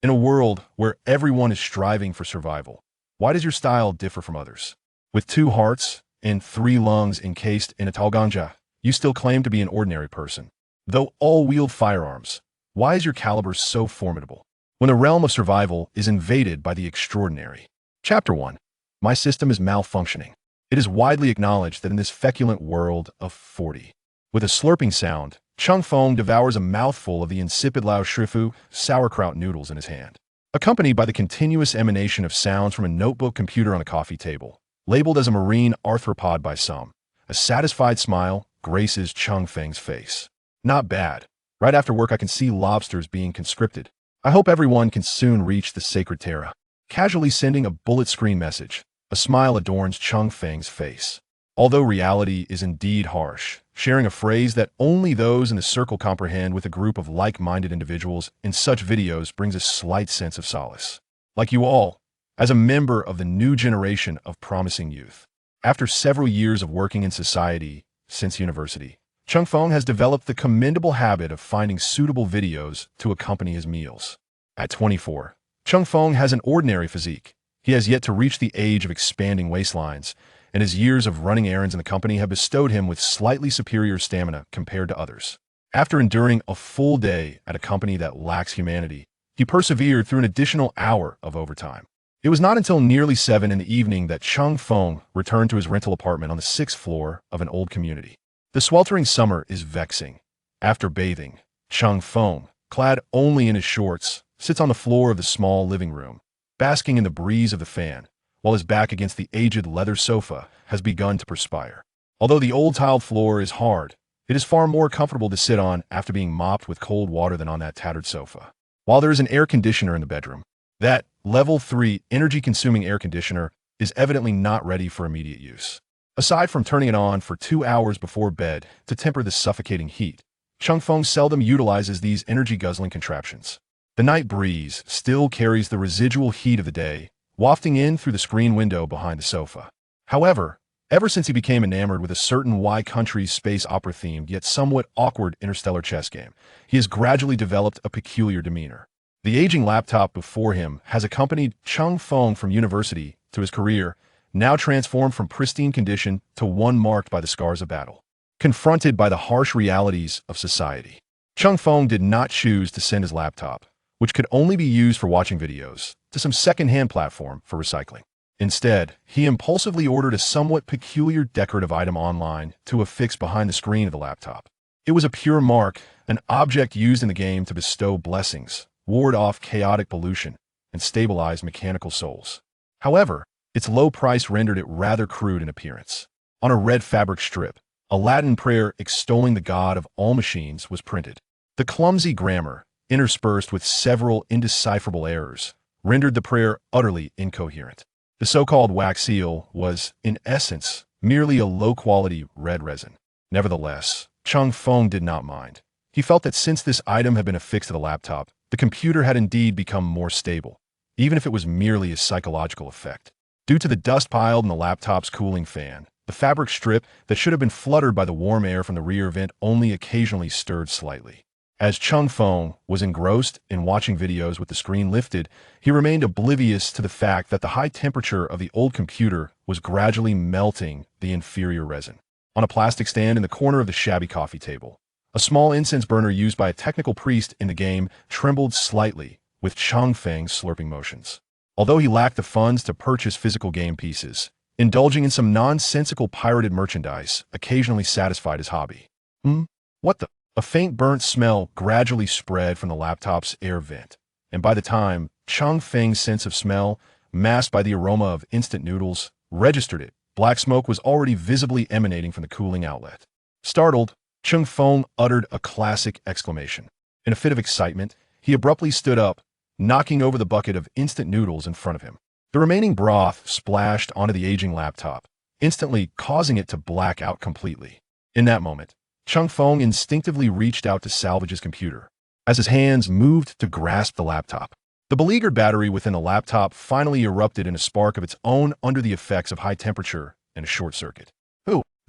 In a world where everyone is striving for survival, why does your style differ from others? With 2 hearts and 3 lungs encased in a talganja, you still claim to be an ordinary person. Though all wield firearms, why is your caliber so formidable? When the realm of survival is invaded by the extraordinary. Chapter 1. My system is malfunctioning. It is widely acknowledged that in this feculent world of 40. With a slurping sound, Cheng Feng devours a mouthful of the insipid Lao Shifu sauerkraut noodles in his hand, accompanied by the continuous emanation of sounds from a notebook computer on a coffee table. Labeled as a marine arthropod by some, a satisfied smile graces Cheng Feng's face. Not bad. Right after work I can see lobsters being conscripted. I hope everyone can soon reach the sacred terra. Casually sending a bullet screen message, a smile adorns Cheng Feng's face. Although reality is indeed harsh, sharing a phrase that only those in the circle comprehend with a group of like-minded individuals in such videos brings a slight sense of solace. Like you all, as a member of the new generation of promising youth. After several years of working in society since university, Cheng Feng has developed the commendable habit of finding suitable videos to accompany his meals. At 24, Cheng Feng has an ordinary physique. He has yet to reach the age of expanding waistlines, and his years of running errands in the company have bestowed him with slightly superior stamina compared to others. After enduring a full day at a company that lacks humanity, he persevered through an additional hour of overtime. It was not until nearly 7 in the evening that Cheng Feng returned to his rental apartment on the 6th floor of an old community. The sweltering summer is vexing. After bathing, Cheng Feng, clad only in his shorts, sits on the floor of the small living room, basking in the breeze of the fan, while his back against the aged leather sofa has begun to perspire. Although the old tiled floor is hard, it is far more comfortable to sit on after being mopped with cold water than on that tattered sofa. While there is an air conditioner in the bedroom, that level 3 energy-consuming air conditioner is evidently not ready for immediate use. Aside from turning it on for 2 hours before bed to temper the suffocating heat, Cheng Feng seldom utilizes these energy-guzzling contraptions. The night breeze still carries the residual heat of the day, wafting in through the screen window behind the sofa. However, ever since he became enamored with a certain Y-country's space opera-themed yet somewhat awkward interstellar chess game, he has gradually developed a peculiar demeanor. The aging laptop before him has accompanied Cheng Feng from university to his career, now transformed from pristine condition to one marked by the scars of battle. Confronted by the harsh realities of society, Cheng Feng did not choose to send his laptop, which could only be used for watching videos, to some second-hand platform for recycling. Instead, he impulsively ordered a somewhat peculiar decorative item online to affix behind the screen of the laptop. It was a pure mark, an object used in the game to bestow blessings, ward off chaotic pollution, and stabilize mechanical souls. However, its low price rendered it rather crude in appearance. On a red fabric strip, a Latin prayer extolling the God of all machines was printed. The clumsy grammar, interspersed with several indecipherable errors, rendered the prayer utterly incoherent. The so-called wax seal was, in essence, merely a low-quality red resin. Nevertheless, Cheng Feng did not mind. He felt that since this item had been affixed to the laptop, the computer had indeed become more stable, even if it was merely a psychological effect. Due to the dust piled in the laptop's cooling fan, the fabric strip that should have been fluttered by the warm air from the rear vent only occasionally stirred slightly. As Cheng Feng was engrossed in watching videos with the screen lifted, he remained oblivious to the fact that the high temperature of the old computer was gradually melting the inferior resin. On a plastic stand in the corner of the shabby coffee table, a small incense burner used by a technical priest in the game trembled slightly with Cheng Feng's slurping motions. Although he lacked the funds to purchase physical game pieces, indulging in some nonsensical pirated merchandise occasionally satisfied his hobby. What the? A faint burnt smell gradually spread from the laptop's air vent, and by the time Cheng Feng's sense of smell, masked by the aroma of instant noodles, registered it, black smoke was already visibly emanating from the cooling outlet. Startled, Cheng Feng uttered a classic exclamation. In a fit of excitement, he abruptly stood up, knocking over the bucket of instant noodles in front of him. The remaining broth splashed onto the aging laptop, instantly causing it to black out completely. In that moment, Cheng Feng instinctively reached out to salvage his computer, as his hands moved to grasp the laptop. The beleaguered battery within the laptop finally erupted in a spark of its own under the effects of high temperature and a short circuit.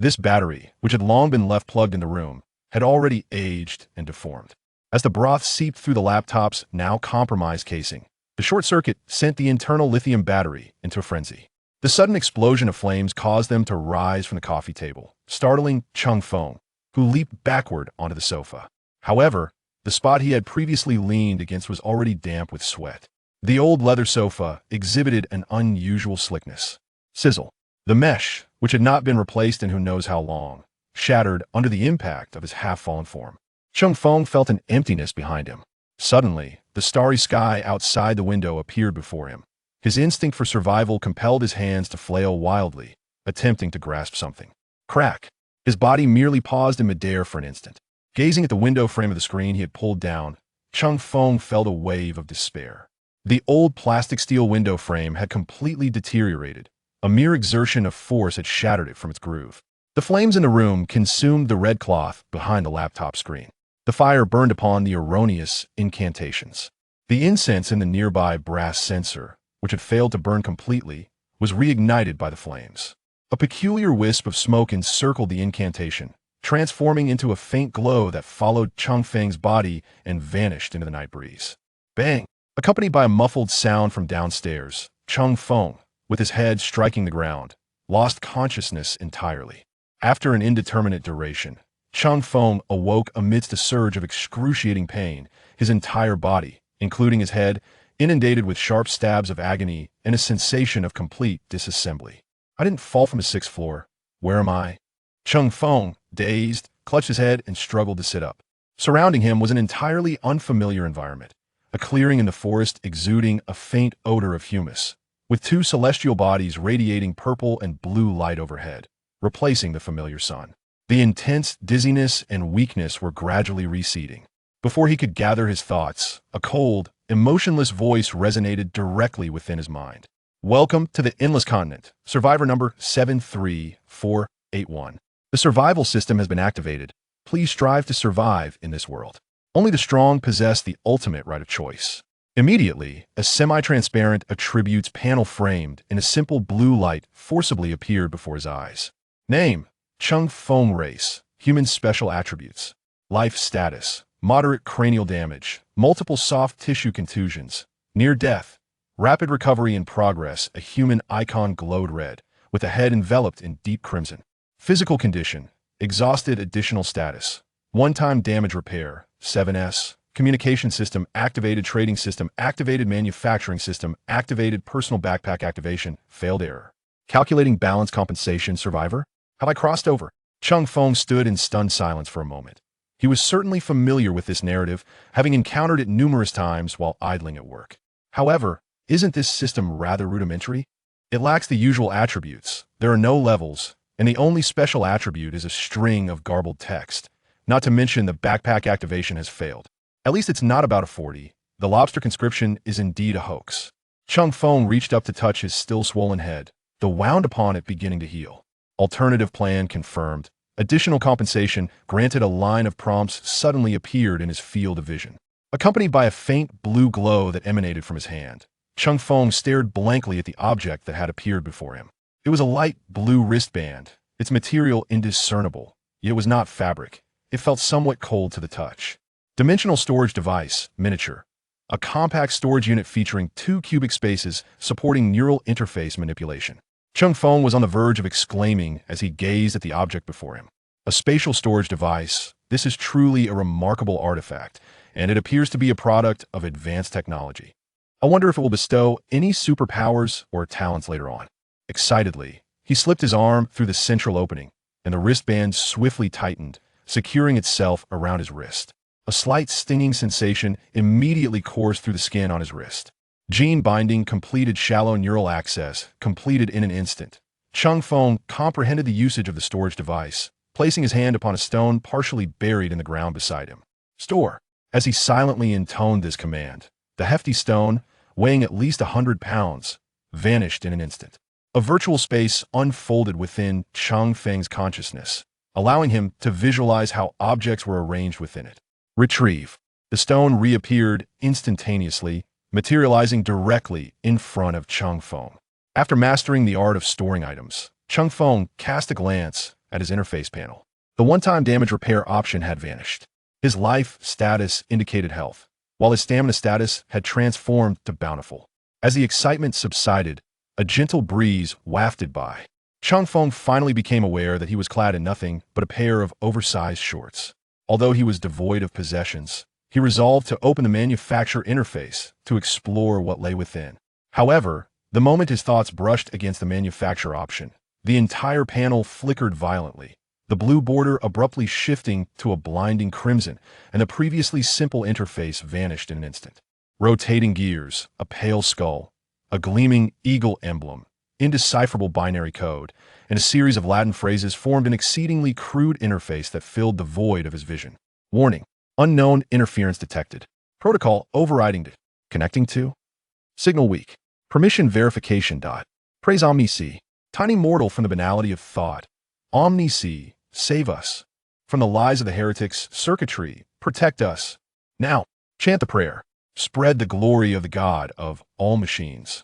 This battery, which had long been left plugged in the room, had already aged and deformed. as the broth seeped through the laptop's now compromised casing. The short circuit sent the internal lithium battery into a frenzy. The sudden explosion of flames caused them to rise from the coffee table, startling Cheng Feng, who leaped backward onto the sofa. However, the spot he had previously leaned against was already damp with sweat. The old leather sofa exhibited an unusual slickness. Sizzle. The mesh, which had not been replaced in who knows how long, shattered under the impact of his half-fallen form. Cheng Feng felt an emptiness behind him. Suddenly, the starry sky outside the window appeared before him. His instinct for survival compelled his hands to flail wildly, attempting to grasp something. Crack! His body merely paused in midair for an instant. Gazing at the window frame of the screen he had pulled down, Cheng Feng felt a wave of despair. The old plastic steel window frame had completely deteriorated. A mere exertion of force had shattered it from its groove. The flames in the room consumed the red cloth behind the laptop screen. The fire burned upon the erroneous incantations. The incense in the nearby brass censer, which had failed to burn completely, was reignited by the flames. A peculiar wisp of smoke encircled the incantation, transforming into a faint glow that followed Cheng Feng's body and vanished into the night breeze. Bang! Accompanied by a muffled sound from downstairs, Cheng Feng, with his head striking the ground, lost consciousness entirely. After an indeterminate duration, Cheng Feng awoke amidst a surge of excruciating pain, his entire body, including his head, inundated with sharp stabs of agony and a sensation of complete disassembly. I didn't fall from the sixth floor. Where am I? Cheng Feng, dazed, clutched his head and struggled to sit up. Surrounding him was an entirely unfamiliar environment, a clearing in the forest exuding a faint odor of humus, with two celestial bodies radiating purple and blue light overhead, replacing the familiar sun. The intense dizziness and weakness were gradually receding. Before he could gather his thoughts, a cold, emotionless voice resonated directly within his mind. Welcome to the Endless Continent, survivor number 73481. The survival system has been activated. Please strive to survive in this world. Only the strong possess the ultimate right of choice. Immediately, a semi-transparent attributes panel framed in a simple blue light forcibly appeared before his eyes. Name: Cheng Feng. Race: human. Special attributes: life status, moderate cranial damage, multiple soft tissue contusions, near death, rapid recovery in progress. A human icon glowed red, with a head enveloped in deep crimson. Physical condition: exhausted. Additional status: one-time damage repair, 7S. Communication system activated. Trading system activated. Manufacturing system activated. Personal backpack activation failed. Error. Calculating balance compensation. Survivor. Have I crossed over? Cheng Feng stood in stunned silence for a moment. He was certainly familiar with this narrative, having encountered it numerous times while idling at work. However, isn't this system rather rudimentary? It lacks the usual attributes. There are no levels, and the only special attribute is a string of garbled text. Not to mention the backpack activation has failed. At least it's not about a 40. The lobster conscription is indeed a hoax. Cheng Feng reached up to touch his still swollen head, the wound upon it beginning to heal. Alternative plan confirmed. Additional compensation granted. A line of prompts suddenly appeared in his field of vision, accompanied by a faint blue glow that emanated from his hand. Cheng Feng stared blankly at the object that had appeared before him. It was a light blue wristband, its material indiscernible, yet it was not fabric. It felt somewhat cold to the touch. Dimensional storage device, miniature. A compact storage unit featuring 2 cubic spaces supporting neural interface manipulation. Cheng Feng was on the verge of exclaiming as he gazed at the object before him. A spatial storage device. This is truly a remarkable artifact, and it appears to be a product of advanced technology. I wonder if it will bestow any superpowers or talents later on. Excitedly, he slipped his arm through the central opening, and the wristband swiftly tightened, securing itself around his wrist. A slight stinging sensation immediately coursed through the skin on his wrist. Gene binding completed. Shallow neural access completed in an instant. Cheng Feng comprehended the usage of the storage device, placing his hand upon a stone partially buried in the ground beside him. Store. As he silently intoned this command, the hefty stone, weighing at least 100 pounds, vanished in an instant. A virtual space unfolded within Cheng Feng's consciousness, allowing him to visualize how objects were arranged within it. Retrieve. The stone reappeared instantaneously, materializing directly in front of Cheng Feng. After mastering the art of storing items, Cheng Feng cast a glance at his interface panel. The one-time damage repair option had vanished. His life status indicated health, while his stamina status had transformed to bountiful. As the excitement subsided, a gentle breeze wafted by. Cheng Feng finally became aware that he was clad in nothing but a pair of oversized shorts. Although he was devoid of possessions, he resolved to open the manufacturer interface to explore what lay within. However, the moment his thoughts brushed against the manufacturer option, the entire panel flickered violently, the blue border abruptly shifting to a blinding crimson, and the previously simple interface vanished in an instant. Rotating gears, a pale skull, a gleaming eagle emblem, indecipherable binary code, and a series of Latin phrases formed an exceedingly crude interface that filled the void of his vision. Warning: unknown interference detected. Protocol overriding. Connecting to? Signal weak. Permission verification. Praise Omni-C. Tiny mortal from the banality of thought. Omni-C, save us. From the lies of the heretics, circuitry, protect us. Now, chant the prayer. Spread the glory of the God of all machines.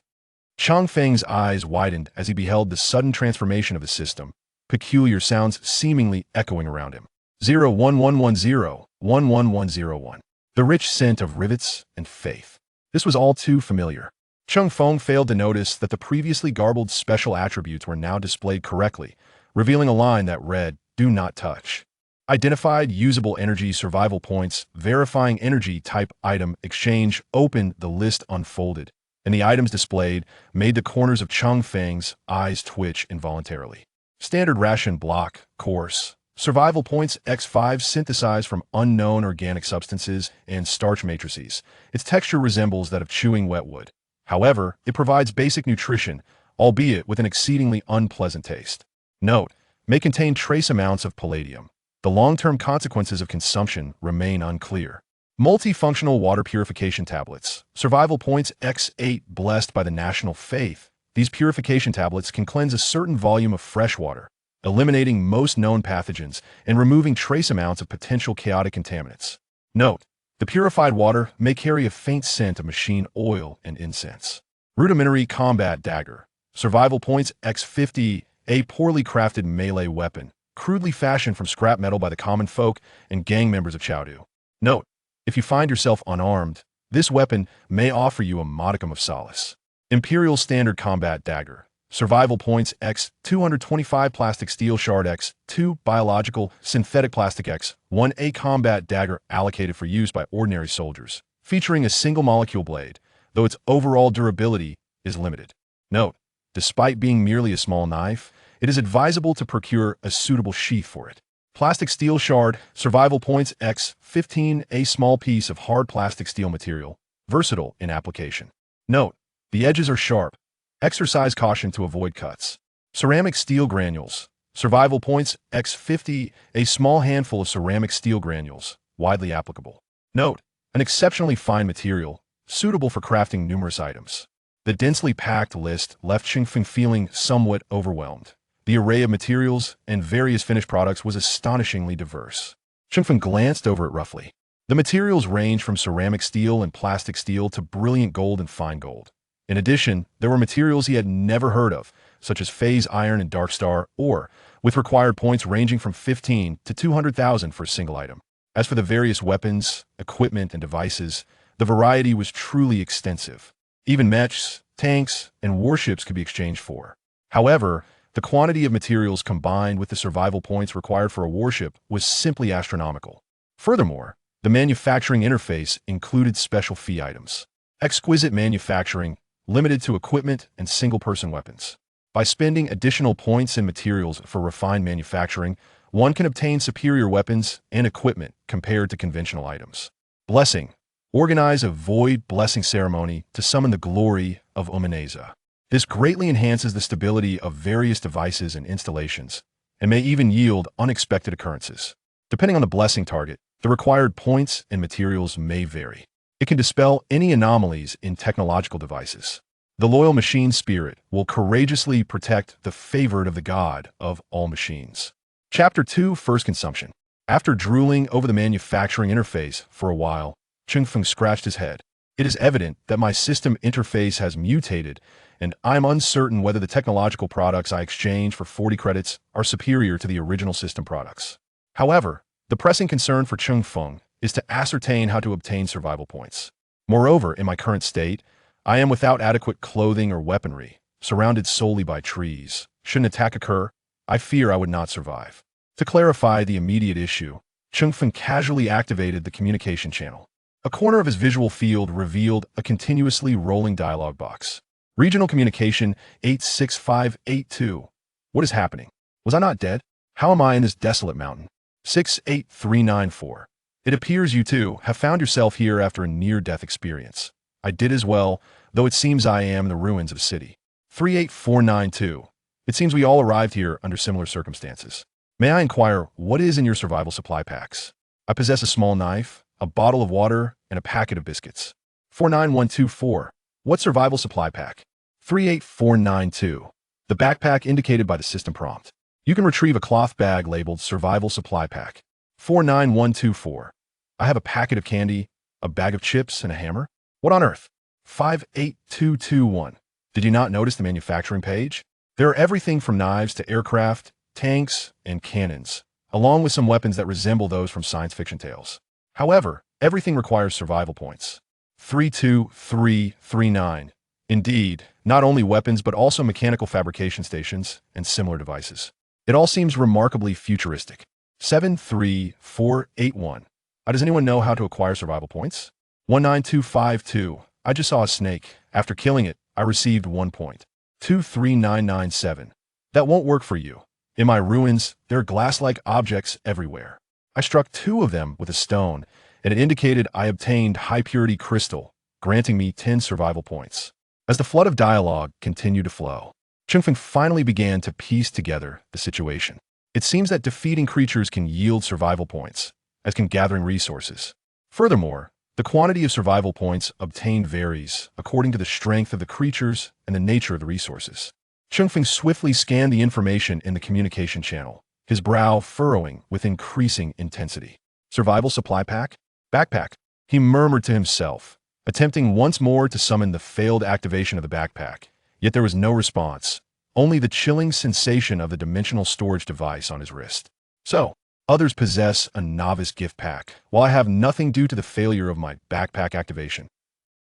Cheng Feng's eyes widened as he beheld the sudden transformation of the system, peculiar sounds seemingly echoing around him. 01110, 11101. The rich scent of rivets and faith. This was all too familiar. Cheng Feng failed to notice that the previously garbled special attributes were now displayed correctly, revealing a line that read, "Do not touch." Identified usable energy survival points, verifying energy type item exchange, open, the list unfolded, and the items displayed made the corners of Cheng Feng's eyes twitch involuntarily. Standard ration block, course. Survival points X5 synthesized from unknown organic substances and starch matrices. Its texture resembles that of chewing wet wood. However, it provides basic nutrition, albeit with an exceedingly unpleasant taste. Note: may contain trace amounts of palladium. The long-term consequences of consumption remain unclear. Multifunctional water purification tablets. Survival points X8 blessed by the national faith. These purification tablets can cleanse a certain volume of fresh water, eliminating most known pathogens and removing trace amounts of potential chaotic contaminants. Note: the purified water may carry a faint scent of machine oil and incense. Rudimentary combat dagger. Survival points X50, a poorly crafted melee weapon, crudely fashioned from scrap metal by the common folk and gang members of Chengdu. Note: if you find yourself unarmed, this weapon may offer you a modicum of solace. Imperial standard combat dagger. Survival points X, 225 plastic steel shard X, 2 biological synthetic plastic X, 1 a combat dagger allocated for use by ordinary soldiers, featuring a single molecule blade, though its overall durability is limited. Note: despite being merely a small knife, it is advisable to procure a suitable sheath for it. Plastic steel shard, survival points X, 15, a small piece of hard plastic steel material, versatile in application. Note: the edges are sharp. Exercise caution to avoid cuts. Ceramic steel granules. Survival points X50, a small handful of ceramic steel granules, widely applicable. Note: an exceptionally fine material, suitable for crafting numerous items. The densely packed list left Cheng Feng feeling somewhat overwhelmed. The array of materials and various finished products was astonishingly diverse. Cheng Feng glanced over it roughly. The materials range from ceramic steel and plastic steel to brilliant gold and fine gold. In addition, there were materials he had never heard of, such as phase iron and dark star ore, with required points ranging from 15 to 200,000 for a single item. As for the various weapons, equipment, and devices, the variety was truly extensive. Even mechs, tanks, and warships could be exchanged for. However, the quantity of materials combined with the survival points required for a warship was simply astronomical. Furthermore, the manufacturing interface included special fee items. Exquisite manufacturing, limited to equipment and single-person weapons. By spending additional points and materials for refined manufacturing, one can obtain superior weapons and equipment compared to conventional items. Blessing. Organize a void blessing ceremony to summon the glory of Umaneza. This greatly enhances the stability of various devices and installations, and may even yield unexpected occurrences. Depending on the blessing target, the required points and materials may vary. It can dispel any anomalies in technological devices. The loyal machine spirit will courageously protect the favored of the God of all machines. Chapter 2: First Consumption. After drooling over the manufacturing interface for a while, Cheng Feng scratched his head. It is evident that my system interface has mutated, and I'm uncertain whether the technological products I exchange for 40 credits are superior to the original system products. However, the pressing concern for Cheng Feng is to ascertain how to obtain survival points. Moreover, in my current state, I am without adequate clothing or weaponry, surrounded solely by trees. Should an attack occur, I fear I would not survive. To clarify the immediate issue, Cheng Feng casually activated the communication channel. A corner of his visual field revealed a continuously rolling dialog box. Regional Communication 86582. What is happening? Was I not dead? How am I in this desolate mountain? 68394. It appears you too have found yourself here after a near-death experience. I did as well, though it seems I am in the ruins of a city. 38492. It seems we all arrived here under similar circumstances. May I inquire what is in your survival supply packs? I possess a small knife, a bottle of water, and a packet of biscuits. 49124. What survival supply pack? 38492. The backpack indicated by the system prompt. You can retrieve a cloth bag labeled Survival Supply Pack. 49124. I have a packet of candy, a bag of chips, and a hammer. What on earth? 58221. Did you not notice the manufacturing page? There are everything from knives to aircraft, tanks, and cannons, along with some weapons that resemble those from science fiction tales. However, everything requires survival points. 32339. Indeed, not only weapons but also mechanical fabrication stations and similar devices. It all seems remarkably futuristic. 73481. Does anyone know how to acquire survival points? 19252. I just saw a snake. After killing it, I received 1 point. 23997. That won't work for you. In my ruins, there are glass-like objects everywhere. I struck 2 of them with a stone, and it indicated I obtained high-purity crystal, granting me 10 survival points. As the flood of dialogue continued to flow, Cheng Feng finally began to piece together the situation. It seems that defeating creatures can yield survival points, as can gathering resources. Furthermore, the quantity of survival points obtained varies according to the strength of the creatures and the nature of the resources. Cheng Feng swiftly scanned the information in the communication channel, his brow furrowing with increasing intensity. Survival supply pack? Backpack, he murmured to himself, attempting once more to summon the failed activation of the backpack. Yet there was no response, only the chilling sensation of the dimensional storage device on his wrist. So, others possess a novice gift pack, while I have nothing due to the failure of my backpack activation.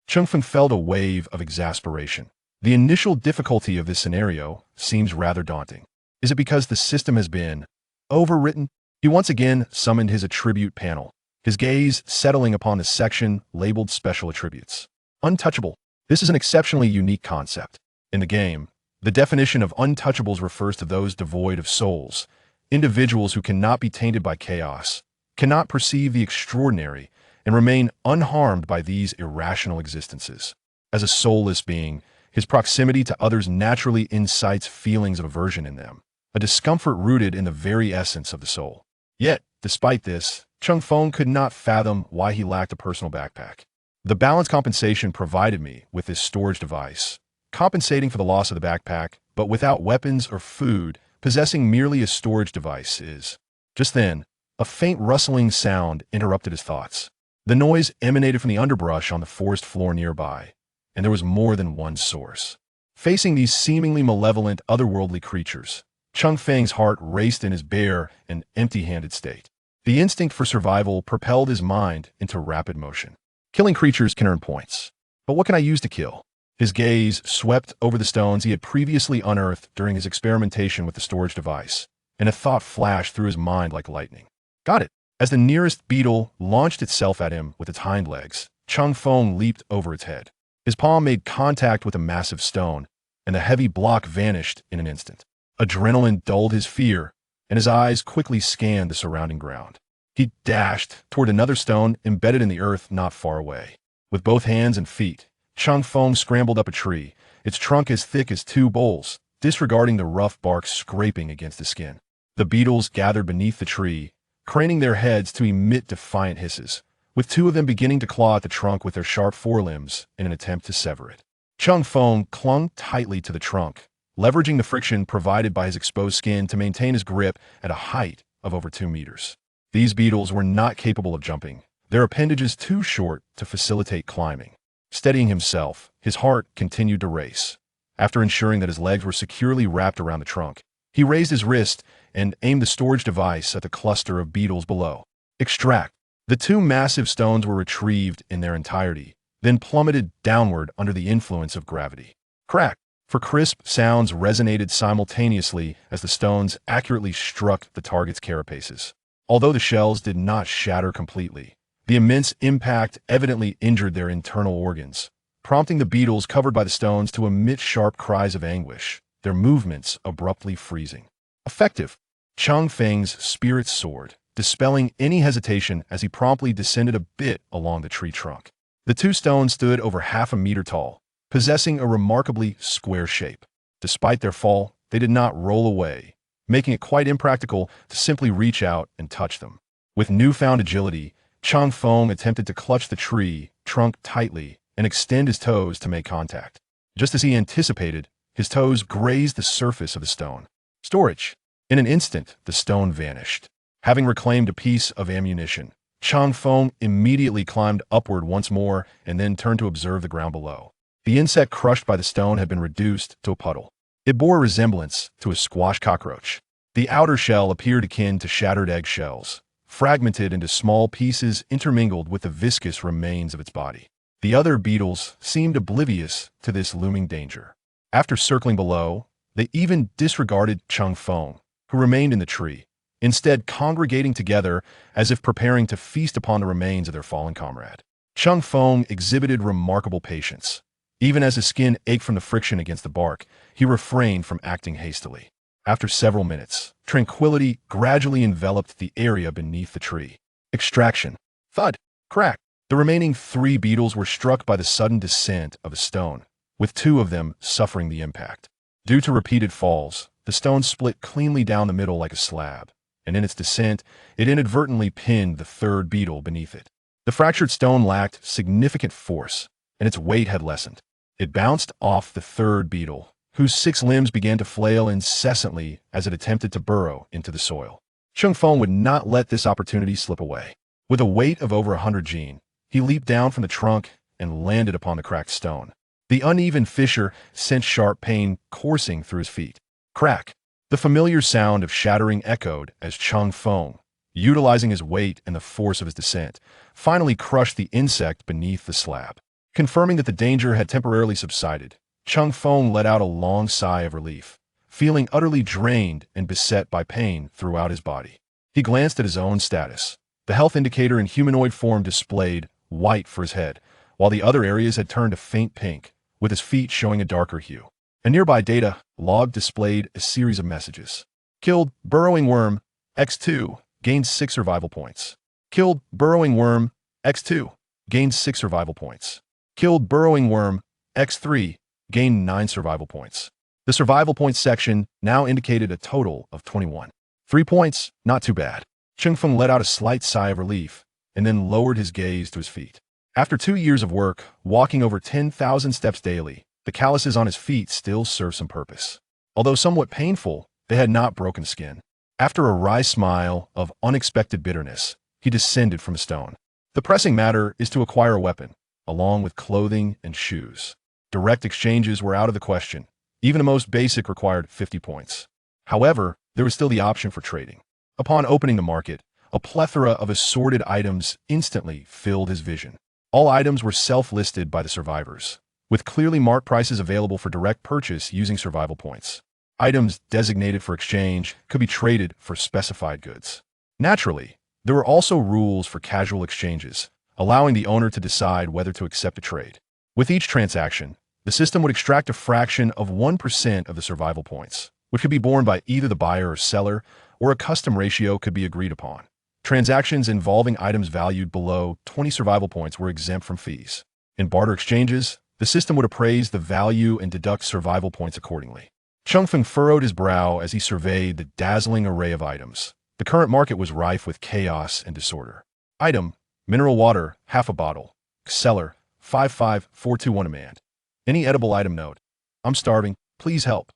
Cheng Feng felt a wave of exasperation. The initial difficulty of this scenario seems rather daunting. Is it because the system has been overwritten? He once again summoned his attribute panel, his gaze settling upon the section labeled Special Attributes. Untouchable. This is an exceptionally unique concept. In the game, the definition of untouchables refers to those devoid of souls, individuals who cannot be tainted by chaos, cannot perceive the extraordinary, and remain unharmed by these irrational existences. As a soulless being, his proximity to others naturally incites feelings of aversion in them, a discomfort rooted in the very essence of the soul. Yet, despite this, Cheng Feng could not fathom why he lacked a personal backpack. The balance compensation provided me with this storage device, compensating for the loss of the backpack, but without weapons or food, possessing merely a storage device is. Just then, a faint rustling sound interrupted his thoughts. The noise emanated from the underbrush on the forest floor nearby, and there was more than one source. Facing these seemingly malevolent, otherworldly creatures, Cheng Feng's heart raced in his bare and empty-handed state. The instinct for survival propelled his mind into rapid motion. Killing creatures can earn points. But what can I use to kill? His gaze swept over the stones he had previously unearthed during his experimentation with the storage device, and a thought flashed through his mind like lightning. Got it! As the nearest beetle launched itself at him with its hind legs, Cheng Feng leaped over its head. His palm made contact with a massive stone, and the heavy block vanished in an instant. Adrenaline dulled his fear, and his eyes quickly scanned the surrounding ground. He dashed toward another stone embedded in the earth not far away. With both hands and feet, Cheng Feng scrambled up a tree, its trunk as thick as 2 bowls, disregarding the rough bark scraping against his skin. The beetles gathered beneath the tree, craning their heads to emit defiant hisses, with 2 of them beginning to claw at the trunk with their sharp forelimbs in an attempt to sever it. Cheng Feng clung tightly to the trunk, leveraging the friction provided by his exposed skin to maintain his grip at a height of over 2 meters. These beetles were not capable of jumping, their appendages too short to facilitate climbing. Steadying himself, his heart continued to race. After ensuring that his legs were securely wrapped around the trunk, he raised his wrist and aimed the storage device at the cluster of beetles below. Extract. The two massive stones were retrieved in their entirety, then plummeted downward under the influence of gravity. Crack! For crisp sounds resonated simultaneously as the stones accurately struck the target's carapaces. Although the shells did not shatter completely, the immense impact evidently injured their internal organs, prompting the beetles covered by the stones to emit sharp cries of anguish, their movements abruptly freezing. Effective! Cheng Feng's spirit soared, dispelling any hesitation as he promptly descended a bit along the tree trunk. The two stones stood over half a meter tall, possessing a remarkably square shape. Despite their fall, they did not roll away, making it quite impractical to simply reach out and touch them. With newfound agility, Cheng Feng attempted to clutch the tree trunk tightly and extend his toes to make contact. Just as he anticipated, his toes grazed the surface of the stone. Storage! In an instant, the stone vanished. Having reclaimed a piece of ammunition, Cheng Feng immediately climbed upward once more and then turned to observe the ground below. The insect crushed by the stone had been reduced to a puddle. It bore a resemblance to a squash cockroach. The outer shell appeared akin to shattered egg shells, fragmented into small pieces intermingled with the viscous remains of its body. The other beetles seemed oblivious to this looming danger. After circling below, they even disregarded Cheng Feng, who remained in the tree, instead congregating together as if preparing to feast upon the remains of their fallen comrade. Cheng Feng exhibited remarkable patience. Even as his skin ached from the friction against the bark, he refrained from acting hastily. After several minutes, tranquility gradually enveloped the area beneath the tree. Extraction. Thud. Crack. The remaining 3 beetles were struck by the sudden descent of a stone, with 2 of them suffering the impact. Due to repeated falls, the stone split cleanly down the middle like a slab, and in its descent, it inadvertently pinned the 3rd beetle beneath it. The fractured stone lacked significant force, and its weight had lessened. It bounced off the 3rd beetle, whose 6 limbs began to flail incessantly as it attempted to burrow into the soil. Cheng Feng would not let this opportunity slip away. With a weight of over 100 Gene, he leaped down from the trunk and landed upon the cracked stone. The uneven fissure sent sharp pain coursing through his feet. Crack! The familiar sound of shattering echoed as Cheng Feng, utilizing his weight and the force of his descent, finally crushed the insect beneath the slab. Confirming that the danger had temporarily subsided, Cheng Feng let out a long sigh of relief, feeling utterly drained and beset by pain throughout his body. He glanced at his own status. The health indicator in humanoid form displayed white for his head, while the other areas had turned a faint pink, with his feet showing a darker hue. A nearby data log displayed a series of messages. Killed burrowing worm, X2, gained 6 survival points. Killed burrowing worm, X2, gained 6 survival points. Killed burrowing worm, X3, gained 9 survival points. The survival points section now indicated a total of 21. 3 points, not too bad. Cheng Feng let out a slight sigh of relief, and then lowered his gaze to his feet. After 2 years of work, walking over 10,000 steps daily, the calluses on his feet still served some purpose. Although somewhat painful, they had not broken skin. After a wry smile of unexpected bitterness, he descended from the stone. The pressing matter is to acquire a weapon, along with clothing and shoes. Direct exchanges were out of the question. Even the most basic required 50 points. However, there was still the option for trading. Upon opening the market, a plethora of assorted items instantly filled his vision. All items were self-listed by the survivors, with clearly marked prices available for direct purchase using survival points. Items designated for exchange could be traded for specified goods. Naturally, there were also rules for casual exchanges, allowing the owner to decide whether to accept a trade. With each transaction, the system would extract a fraction of 1% of the survival points, which could be borne by either the buyer or seller, or a custom ratio could be agreed upon. Transactions involving items valued below 20 survival points were exempt from fees. In barter exchanges, the system would appraise the value and deduct survival points accordingly. Cheng Feng furrowed his brow as he surveyed the dazzling array of items. The current market was rife with chaos and disorder. Item: mineral water, half a bottle. Seller: 55421 demand. Any edible item note: I'm starving, please help.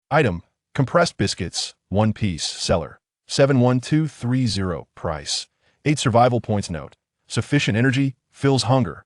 Item: compressed biscuits, 1 piece. Seller: 71230. Price: 8 survival points. Note: sufficient energy, fills hunger.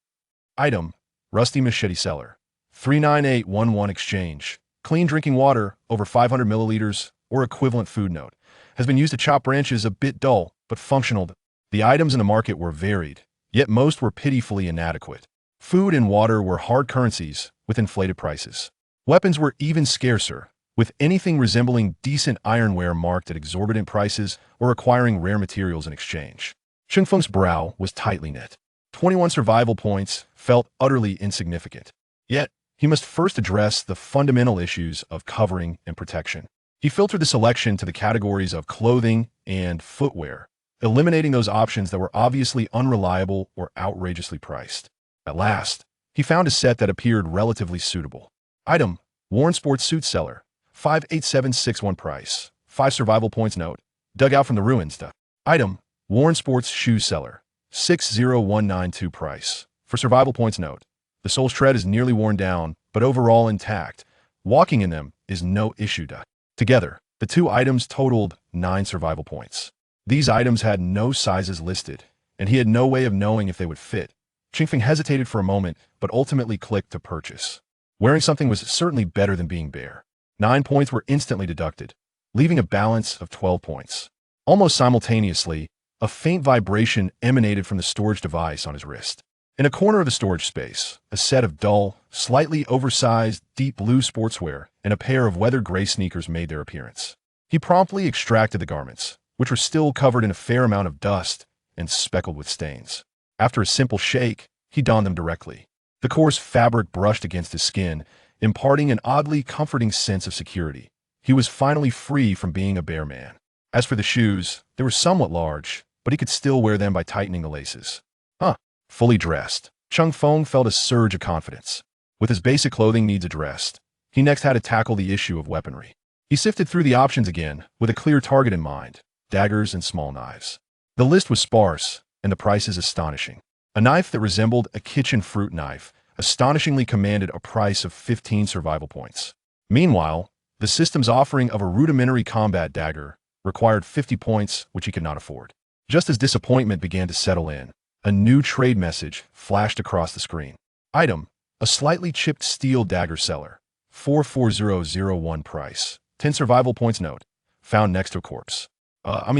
Item: rusty machete. Seller: 39811. Exchange: clean drinking water, over 500 milliliters, or equivalent. Food. Note: has been used to chop branches, a bit dull, but functional. The items in the market were varied, yet most were pitifully inadequate. Food and water were hard currencies with inflated prices. Weapons were even scarcer, with anything resembling decent ironware marked at exorbitant prices or requiring rare materials in exchange. Cheng Feng's brow was tightly knit. 21 survival points felt utterly insignificant. Yet, he must first address the fundamental issues of covering and protection. He filtered the selection to the categories of clothing and footwear, eliminating those options that were obviously unreliable or outrageously priced. At last, he found a set that appeared relatively suitable. Item: Worn Sports Suit Seller. 58761 price. 5 survival points note. Dug out from the ruins. Item: Worn Sports Shoe Seller. 60192 price. For survival points note. The sole's tread is nearly worn down, but overall intact. Walking in them is no issue. Together, the two items totaled 9 survival points. These items had no sizes listed, and he had no way of knowing if they would fit. Cheng Feng hesitated for a moment, but ultimately clicked to purchase. Wearing something was certainly better than being bare. 9 points were instantly deducted, leaving a balance of 12 points. Almost simultaneously, a faint vibration emanated from the storage device on his wrist. In a corner of the storage space, a set of dull, slightly oversized, deep blue sportswear and a pair of weathered gray sneakers made their appearance. He promptly extracted the garments, which were still covered in a fair amount of dust and speckled with stains. After a simple shake, he donned them directly. The coarse fabric brushed against his skin, imparting an oddly comforting sense of security. He was finally free from being a bare man. As for the shoes, they were somewhat large, but he could still wear them by tightening the laces. Fully dressed, Cheng Feng felt a surge of confidence. With his basic clothing needs addressed, he next had to tackle the issue of weaponry. He sifted through the options again, with a clear target in mind: daggers and small knives. The list was sparse, and the prices astonishing. A knife that resembled a kitchen fruit knife astonishingly commanded a price of 15 survival points. Meanwhile, the system's offering of a rudimentary combat dagger required 50 points, which he could not afford. Just as disappointment began to settle in, a new trade message flashed across the screen. Item: a slightly chipped steel dagger seller. 44001 price. 10 survival points note. Found next to a corpse.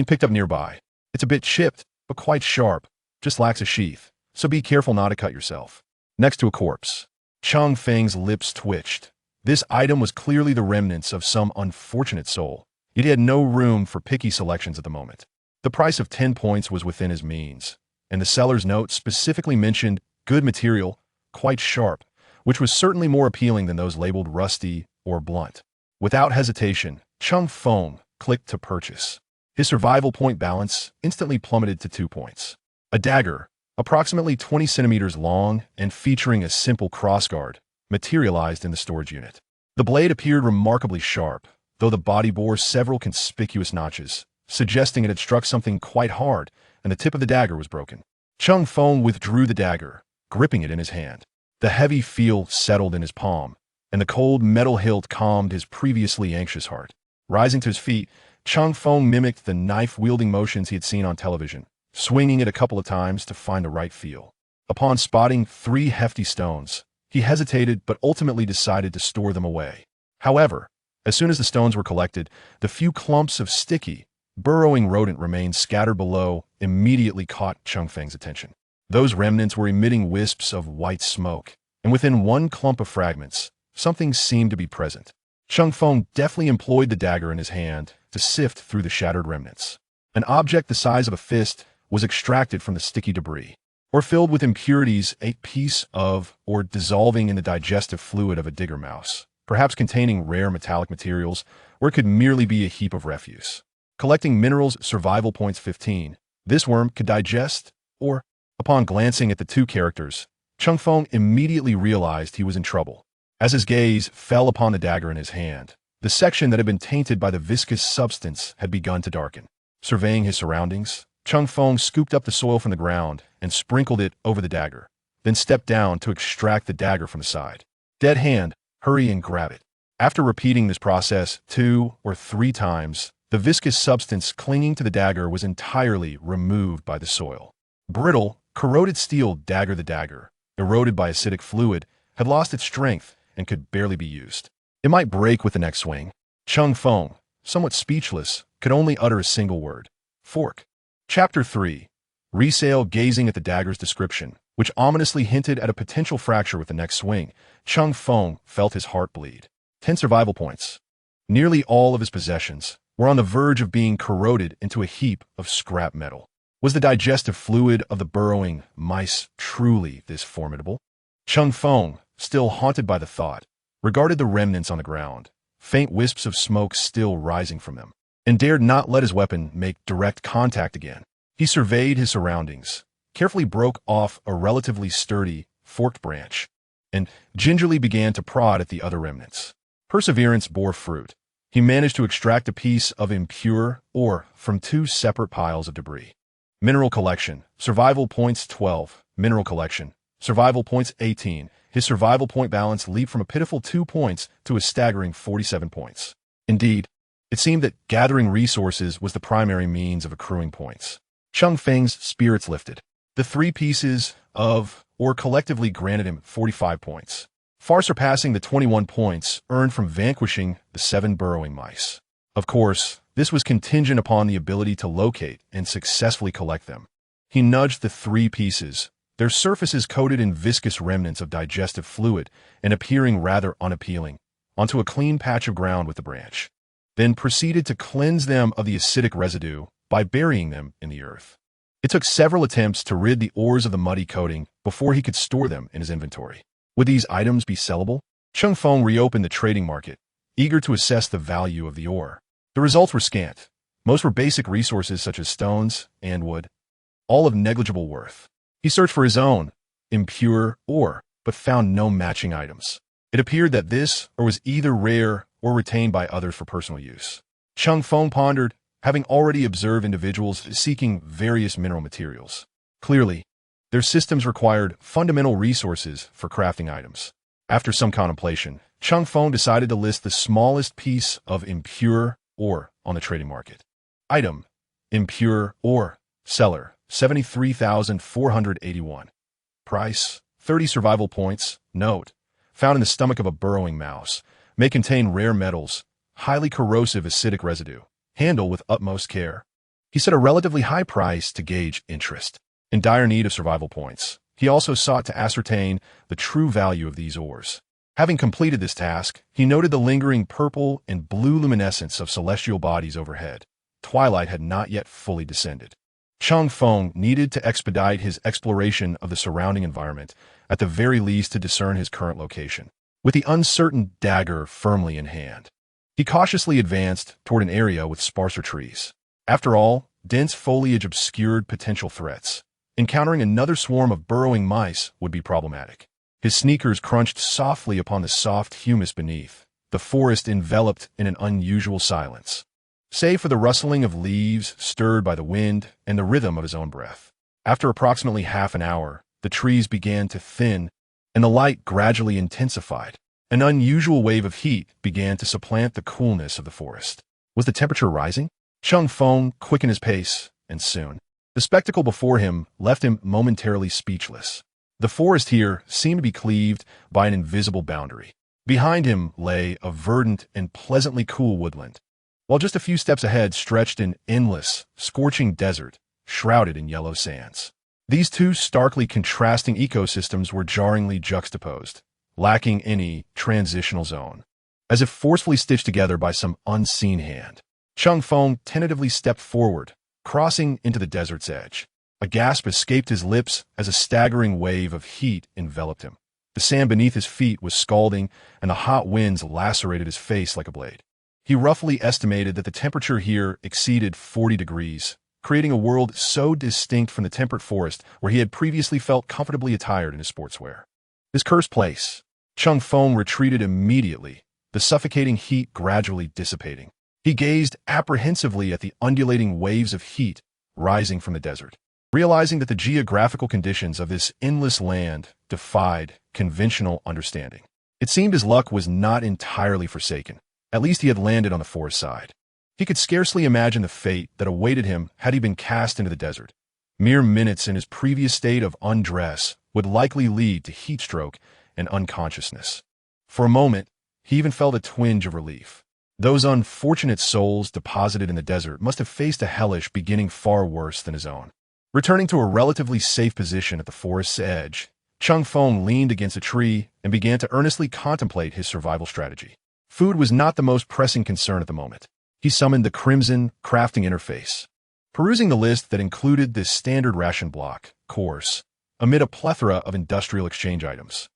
Picked up nearby. It's a bit chipped, but quite sharp. Just lacks a sheath, so be careful not to cut yourself. Next to a corpse. Cheng Feng's lips twitched. This item was clearly the remnants of some unfortunate soul. Yet he had no room for picky selections at the moment. The price of 10 points was within his means, and the seller's note specifically mentioned good material, quite sharp, which was certainly more appealing than those labeled rusty or blunt. Without hesitation, Cheng Feng clicked to purchase. His survival point balance instantly plummeted to 2 points. A dagger, approximately 20 centimeters long and featuring a simple crossguard, materialized in the storage unit. The blade appeared remarkably sharp, though the body bore several conspicuous notches, suggesting it had struck something quite hard, and the tip of the dagger was broken. Cheng Feng withdrew the dagger, gripping it in his hand. The heavy feel settled in his palm, and the cold metal hilt calmed his previously anxious heart. Rising to his feet, Cheng Feng mimicked the knife-wielding motions he had seen on television, swinging it a couple of times to find the right feel. Upon spotting 3 hefty stones, he hesitated but ultimately decided to store them away. However, as soon as the stones were collected, the few clumps of sticky, burrowing rodent remains scattered below immediately caught Cheng Feng's attention. Those remnants were emitting wisps of white smoke, and within one clump of fragments, something seemed to be present. Cheng Feng deftly employed the dagger in his hand to sift through the shattered remnants. An object the size of a fist was extracted from the sticky debris, or filled with impurities, a piece of or dissolving in the digestive fluid of a digger mouse, perhaps containing rare metallic materials, or it could merely be a heap of refuse. Collecting minerals survival points 15, this worm could digest, or, upon glancing at the two characters, Cheng Feng immediately realized he was in trouble. As his gaze fell upon the dagger in his hand, the section that had been tainted by the viscous substance had begun to darken. Surveying his surroundings, Cheng Feng scooped up the soil from the ground and sprinkled it over the dagger, then stepped down to extract the dagger from the side. Dead hand, hurry and grab it. After repeating this process 2 or 3 times, the viscous substance clinging to the dagger was entirely removed by the soil. Brittle, corroded steel dagger, the dagger, eroded by acidic fluid, had lost its strength and could barely be used. It might break with the next swing. Cheng Feng, somewhat speechless, could only utter a single word: fork. Chapter 3. Resale gazing at the dagger's description, which ominously hinted at a potential fracture with the next swing, Cheng Feng felt his heart bleed. 10 survival points. Nearly all of his possessions were on the verge of being corroded into a heap of scrap metal. Was the digestive fluid of the burrowing mice truly this formidable? Cheng Feng, still haunted by the thought, regarded the remnants on the ground, faint wisps of smoke still rising from them, and dared not let his weapon make direct contact again. He surveyed his surroundings, carefully broke off a relatively sturdy, forked branch, and gingerly began to prod at the other remnants. Perseverance bore fruit. He managed to extract a piece of impure ore from 2 separate piles of debris. Mineral collection, survival points 12. Mineral collection, survival points 18. His survival point balance leaped from a pitiful 2 points to a staggering 47 points. Indeed, it seemed that gathering resources was the primary means of accruing points. Cheng Feng's spirits lifted. The 3 pieces of ore collectively granted him 45 points, far surpassing the 21 points earned from vanquishing the 7 burrowing mice. Of course, this was contingent upon the ability to locate and successfully collect them. He nudged the 3 pieces, their surfaces coated in viscous remnants of digestive fluid and appearing rather unappealing, onto a clean patch of ground with the branch, then proceeded to cleanse them of the acidic residue by burying them in the earth. It took several attempts to rid the ores of the muddy coating before he could store them in his inventory. Would these items be sellable? Cheng Feng reopened the trading market, eager to assess the value of the ore. The results were scant. Most were basic resources such as stones and wood, all of negligible worth. He searched for his own impure ore, but found no matching items. It appeared that this ore was either rare or retained by others for personal use. Cheng Feng pondered, having already observed individuals seeking various mineral materials. Clearly, their systems required fundamental resources for crafting items. After some contemplation, Cheng Feng decided to list the smallest piece of impure ore on the trading market. Item: impure ore. Seller: 73,481. Price: 30 survival points. Note: found in the stomach of a burrowing mouse. May contain rare metals, highly corrosive acidic residue. Handle with utmost care. He set a relatively high price to gauge interest. In dire need of survival points, he also sought to ascertain the true value of these ores. Having completed this task, he noted the lingering purple and blue luminescence of celestial bodies overhead. Twilight had not yet fully descended. Cheng Feng needed to expedite his exploration of the surrounding environment, at the very least to discern his current location. With the uncertain dagger firmly in hand, he cautiously advanced toward an area with sparser trees. After all, dense foliage obscured potential threats. Encountering another swarm of burrowing mice would be problematic. His sneakers crunched softly upon the soft humus beneath, the forest enveloped in an unusual silence, save for the rustling of leaves stirred by the wind and the rhythm of his own breath. After approximately half an hour, the trees began to thin, and the light gradually intensified. An unusual wave of heat began to supplant the coolness of the forest. Was the temperature rising? Cheng Feng quickened his pace, and soon, the spectacle before him left him momentarily speechless. The forest here seemed to be cleaved by an invisible boundary. Behind him lay a verdant and pleasantly cool woodland, while just a few steps ahead stretched an endless, scorching desert, shrouded in yellow sands. These 2 starkly contrasting ecosystems were jarringly juxtaposed, lacking any transitional zone, as if forcefully stitched together by some unseen hand. Cheng Feng tentatively stepped forward, crossing into the desert's edge. A gasp escaped his lips as a staggering wave of heat enveloped him. The sand beneath his feet was scalding, and the hot winds lacerated his face like a blade. He roughly estimated that the temperature here exceeded 40 degrees, creating a world so distinct from the temperate forest where he had previously felt comfortably attired in his sportswear. This cursed place. Cheng Feng retreated immediately, the suffocating heat gradually dissipating. He gazed apprehensively at the undulating waves of heat rising from the desert, realizing that the geographical conditions of this endless land defied conventional understanding. It seemed his luck was not entirely forsaken. At least he had landed on the forest side. He could scarcely imagine the fate that awaited him had he been cast into the desert. Mere minutes in his previous state of undress would likely lead to heat stroke and unconsciousness. For a moment, he even felt a twinge of relief. Those unfortunate souls deposited in the desert must have faced a hellish beginning far worse than his own. Returning to a relatively safe position at the forest's edge, Cheng Feng leaned against a tree and began to earnestly contemplate his survival strategy. Food was not the most pressing concern at the moment. He summoned the Crimson crafting interface. Perusing the list that included this standard ration block course, amid a plethora of industrial exchange items.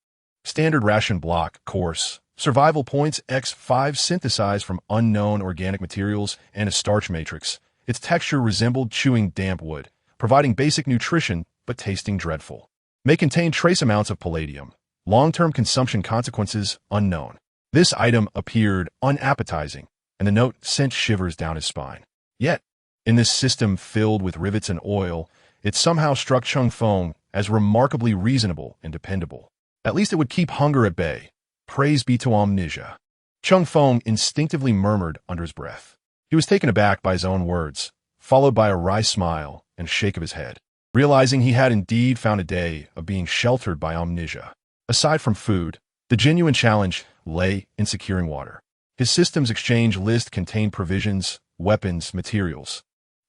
Standard ration block course, survival points X5 synthesized from unknown organic materials and a starch matrix. Its texture resembled chewing damp wood, providing basic nutrition but tasting dreadful. May contain trace amounts of palladium. Long-term consumption consequences unknown. This item appeared unappetizing, and the note sent shivers down his spine. Yet, in this system filled with rivets and oil, it somehow struck Cheng Feng as remarkably reasonable and dependable. At least it would keep hunger at bay. Praise be to Omnisia. Cheng Feng instinctively murmured under his breath. He was taken aback by his own words, followed by a wry smile and a shake of his head, realizing he had indeed found a day of being sheltered by Omnisia. Aside from food, the genuine challenge lay in securing water. His system's exchange list contained provisions, weapons, materials,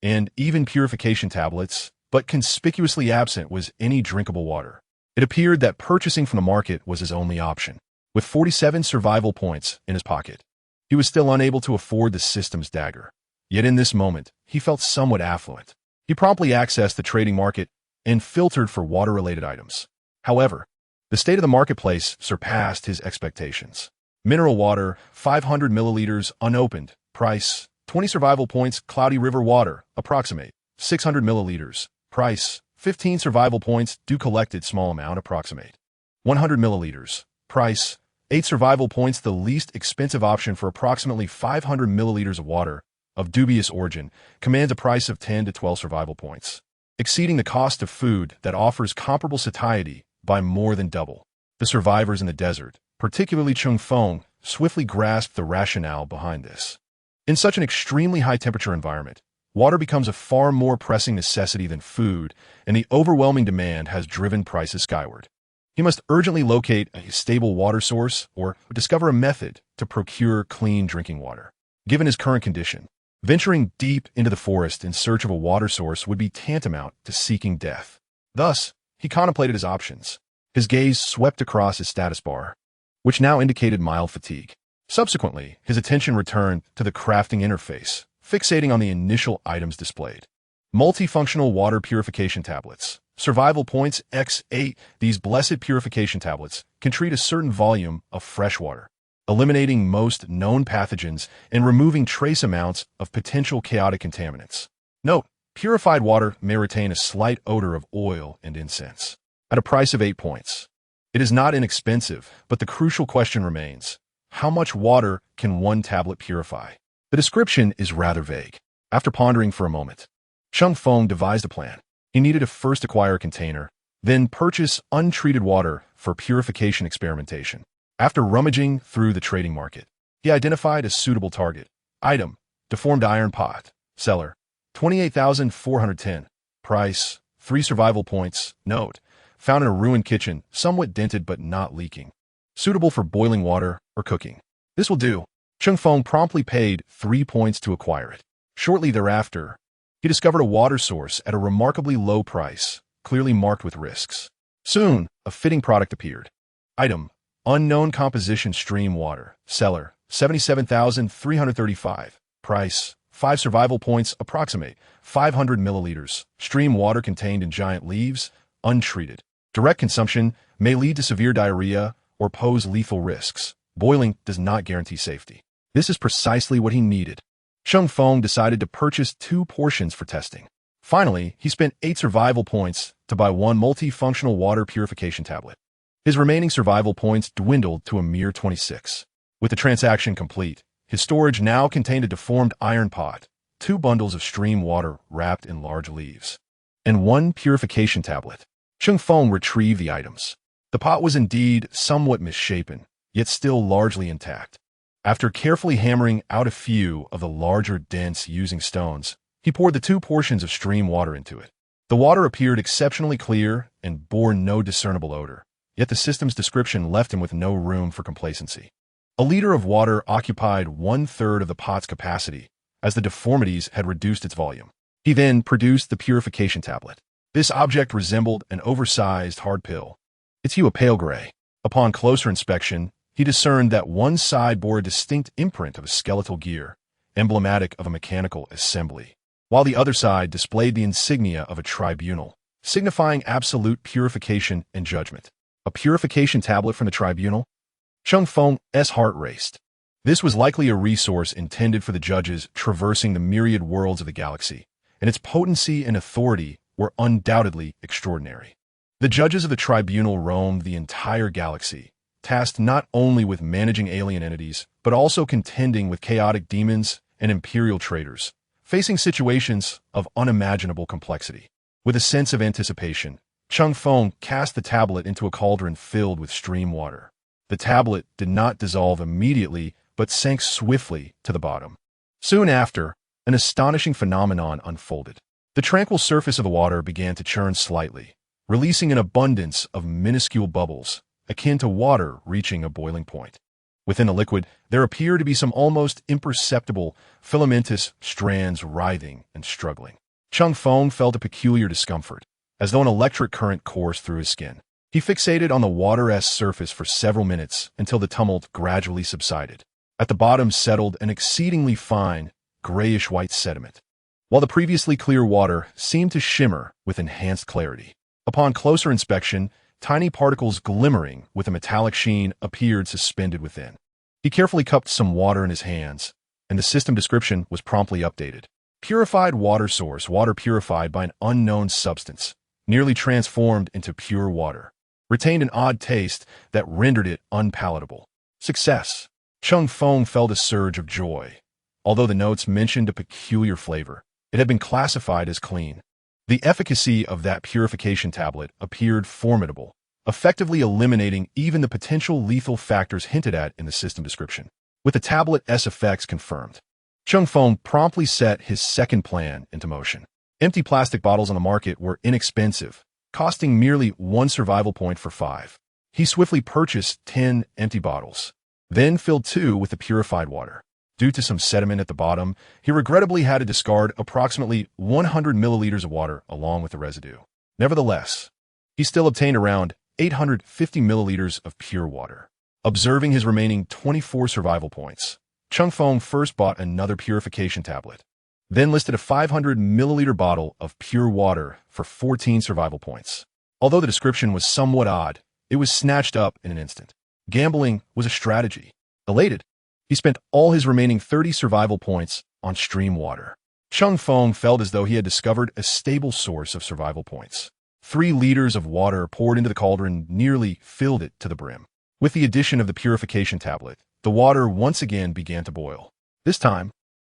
and even purification tablets, but conspicuously absent was any drinkable water. It appeared that purchasing from the market was his only option. With 47 survival points in his pocket, he was still unable to afford the system's dagger. Yet in this moment, he felt somewhat affluent. He promptly accessed the trading market and filtered for water-related items. However, the state of the marketplace surpassed his expectations. Mineral water, 500 milliliters, unopened. Price, 20 survival points. Cloudy river water, approximate, 600 milliliters. Price, 15 survival points. Dew collected, small amount, approximate, 100 milliliters. Price, 8 survival points. The least expensive option for approximately 500 milliliters of water, of dubious origin, commands a price of 10 to 12 survival points, exceeding the cost of food that offers comparable satiety by more than double. The survivors in the desert, particularly Cheng Feng, swiftly grasped the rationale behind this. In such an extremely high-temperature environment, water becomes a far more pressing necessity than food, and the overwhelming demand has driven prices skyward. He must urgently locate a stable water source or discover a method to procure clean drinking water. Given his current condition, venturing deep into the forest in search of a water source would be tantamount to seeking death. Thus, he contemplated his options. His gaze swept across his status bar, which now indicated mild fatigue. Subsequently, his attention returned to the crafting interface, fixating on the initial items displayed. Multifunctional water purification tablets. Survival points X8. These blessed purification tablets can treat a certain volume of fresh water, eliminating most known pathogens and removing trace amounts of potential chaotic contaminants. Note: purified water may retain a slight odor of oil and incense. At a price of 8 points. It is not inexpensive, but the crucial question remains: how much water can one tablet purify? The description is rather vague. After pondering for a moment, Cheng Feng devised a plan. He needed to first acquire a container, then purchase untreated water for purification experimentation. After rummaging through the trading market, he identified a suitable target. Item: deformed iron pot. Seller: 28,410. Price: 3 survival points. Note: found in a ruined kitchen, somewhat dented but not leaking. Suitable for boiling water or cooking. This will do. Cheng Feng promptly paid 3 points to acquire it. Shortly thereafter, he discovered a water source at a remarkably low price, clearly marked with risks. Soon, a fitting product appeared. Item: unknown composition stream water. Seller: 77,335. Price: 5 survival points. Approximate, 500 milliliters. Stream water contained in giant leaves, untreated. Direct consumption may lead to severe diarrhea or pose lethal risks. Boiling does not guarantee safety. This is precisely what he needed. Cheng Feng decided to purchase 2 portions for testing. Finally, he spent 8 survival points to buy 1 multifunctional water purification tablet. His remaining survival points dwindled to a mere 26. With the transaction complete, his storage now contained a deformed iron pot, 2 bundles of stream water wrapped in large leaves, and 1 purification tablet. Cheng Feng retrieved the items. The pot was indeed somewhat misshapen, yet still largely intact. After carefully hammering out a few of the larger dents using stones, he poured the 2 portions of stream water into it. The water appeared exceptionally clear and bore no discernible odor, yet the system's description left him with no room for complacency. A liter of water occupied 1/3 of the pot's capacity, as the deformities had reduced its volume. He then produced the purification tablet. This object resembled an oversized hard pill, its hue a pale gray. Upon closer inspection, he discerned that one side bore a distinct imprint of a skeletal gear, emblematic of a mechanical assembly, while the other side displayed the insignia of a tribunal, signifying absolute purification and judgment. A purification tablet from the tribunal? Cheng Feng's heart raced. This was likely a resource intended for the judges traversing the myriad worlds of the galaxy, and its potency and authority were undoubtedly extraordinary. The judges of the tribunal roamed the entire galaxy, tasked not only with managing alien entities, but also contending with chaotic demons and Imperial traitors, facing situations of unimaginable complexity. With a sense of anticipation, Cheng Feng cast the tablet into a cauldron filled with stream water. The tablet did not dissolve immediately, but sank swiftly to the bottom. Soon after, an astonishing phenomenon unfolded. The tranquil surface of the water began to churn slightly, releasing an abundance of minuscule bubbles, akin to water reaching a boiling point. Within the liquid, there appeared to be some almost imperceptible, filamentous strands writhing and struggling. Cheng Feng felt a peculiar discomfort, as though an electric current coursed through his skin. He fixated on the water's surface for several minutes until the tumult gradually subsided. At the bottom settled an exceedingly fine, grayish-white sediment, while the previously clear water seemed to shimmer with enhanced clarity. Upon closer inspection, tiny particles glimmering with a metallic sheen appeared suspended within. He carefully cupped some water in his hands, and the system description was promptly updated. Purified water source, water purified by an unknown substance, nearly transformed into pure water. Retained an odd taste that rendered it unpalatable. Success. Cheng Feng felt a surge of joy. Although the notes mentioned a peculiar flavor, it had been classified as clean. The efficacy of that purification tablet appeared formidable, effectively eliminating even the potential lethal factors hinted at in the system description. With the tablet's effects confirmed, Cheng Feng promptly set his second plan into motion. Empty plastic bottles on the market were inexpensive, costing merely 1 survival point for 5. He swiftly purchased 10 empty bottles, then filled 2 with the purified water. Due to some sediment at the bottom, he regrettably had to discard approximately 100 milliliters of water along with the residue. Nevertheless, he still obtained around 850 milliliters of pure water. Observing his remaining 24 survival points, Cheng Feng first bought another purification tablet, then listed a 500 milliliter bottle of pure water for 14 survival points. Although the description was somewhat odd, it was snatched up in an instant. Gambling was a strategy. Elated, he spent all his remaining 30 survival points on stream water. Cheng Feng felt as though he had discovered a stable source of survival points. 3 liters of water poured into the cauldron nearly filled it to the brim. With the addition of the purification tablet, the water once again began to boil. This time,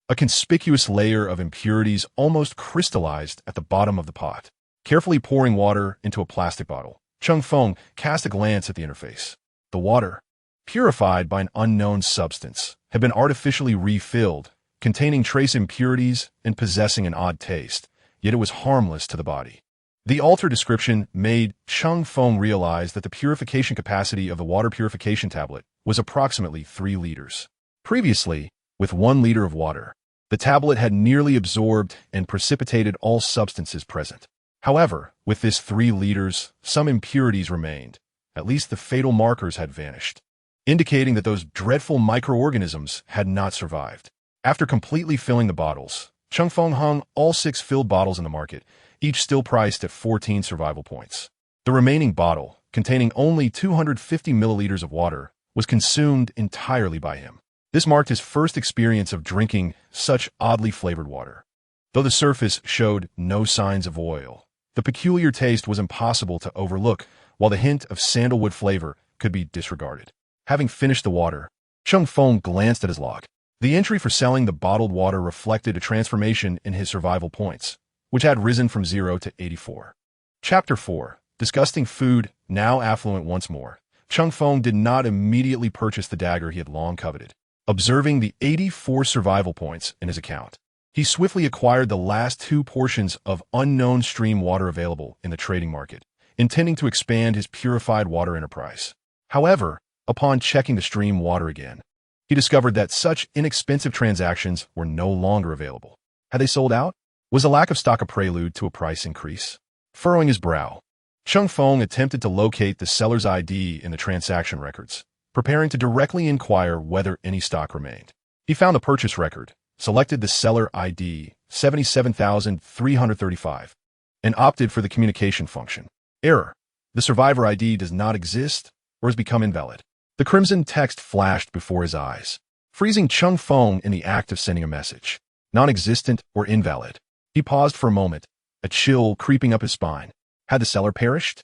a conspicuous layer of impurities almost crystallized at the bottom of the pot. Carefully pouring water into a plastic bottle, Cheng Feng cast a glance at the interface. The water, purified by an unknown substance, had been artificially refilled, containing trace impurities and possessing an odd taste, yet it was harmless to the body. The altered description made Cheng Feng realize that the purification capacity of the water purification tablet was approximately 3 liters. Previously, with 1 liter of water, the tablet had nearly absorbed and precipitated all substances present. However, with this 3 liters, some impurities remained. At least the fatal markers had vanished, indicating that those dreadful microorganisms had not survived. After completely filling the bottles, Cheng Feng hung all 6 filled bottles in the market, each still priced at 14 survival points. The remaining bottle, containing only 250 milliliters of water, was consumed entirely by him. This marked his first experience of drinking such oddly flavored water. Though the surface showed no signs of oil, the peculiar taste was impossible to overlook, while the hint of sandalwood flavor could be disregarded. Having finished the water, Cheng Feng glanced at his log. The entry for selling the bottled water reflected a transformation in his survival points, which had risen from 0 to 84. Chapter 4. Disgusting food, now affluent once more. Cheng Feng did not immediately purchase the dagger he had long coveted. Observing the 84 survival points in his account, he swiftly acquired the last 2 portions of unknown stream water available in the trading market, intending to expand his purified water enterprise. However, upon checking the stream water again, he discovered that such inexpensive transactions were no longer available. Had they sold out? Was a lack of stock a prelude to a price increase? Furrowing his brow, Cheng Feng attempted to locate the seller's ID in the transaction records, preparing to directly inquire whether any stock remained. He found the purchase record, selected the seller ID 77,335, and opted for the communication function. Error. The survivor ID does not exist or has become invalid. The crimson text flashed before his eyes, freezing Cheng Feng in the act of sending a message. Non-existent or invalid. He paused for a moment, a chill creeping up his spine. Had the seller perished?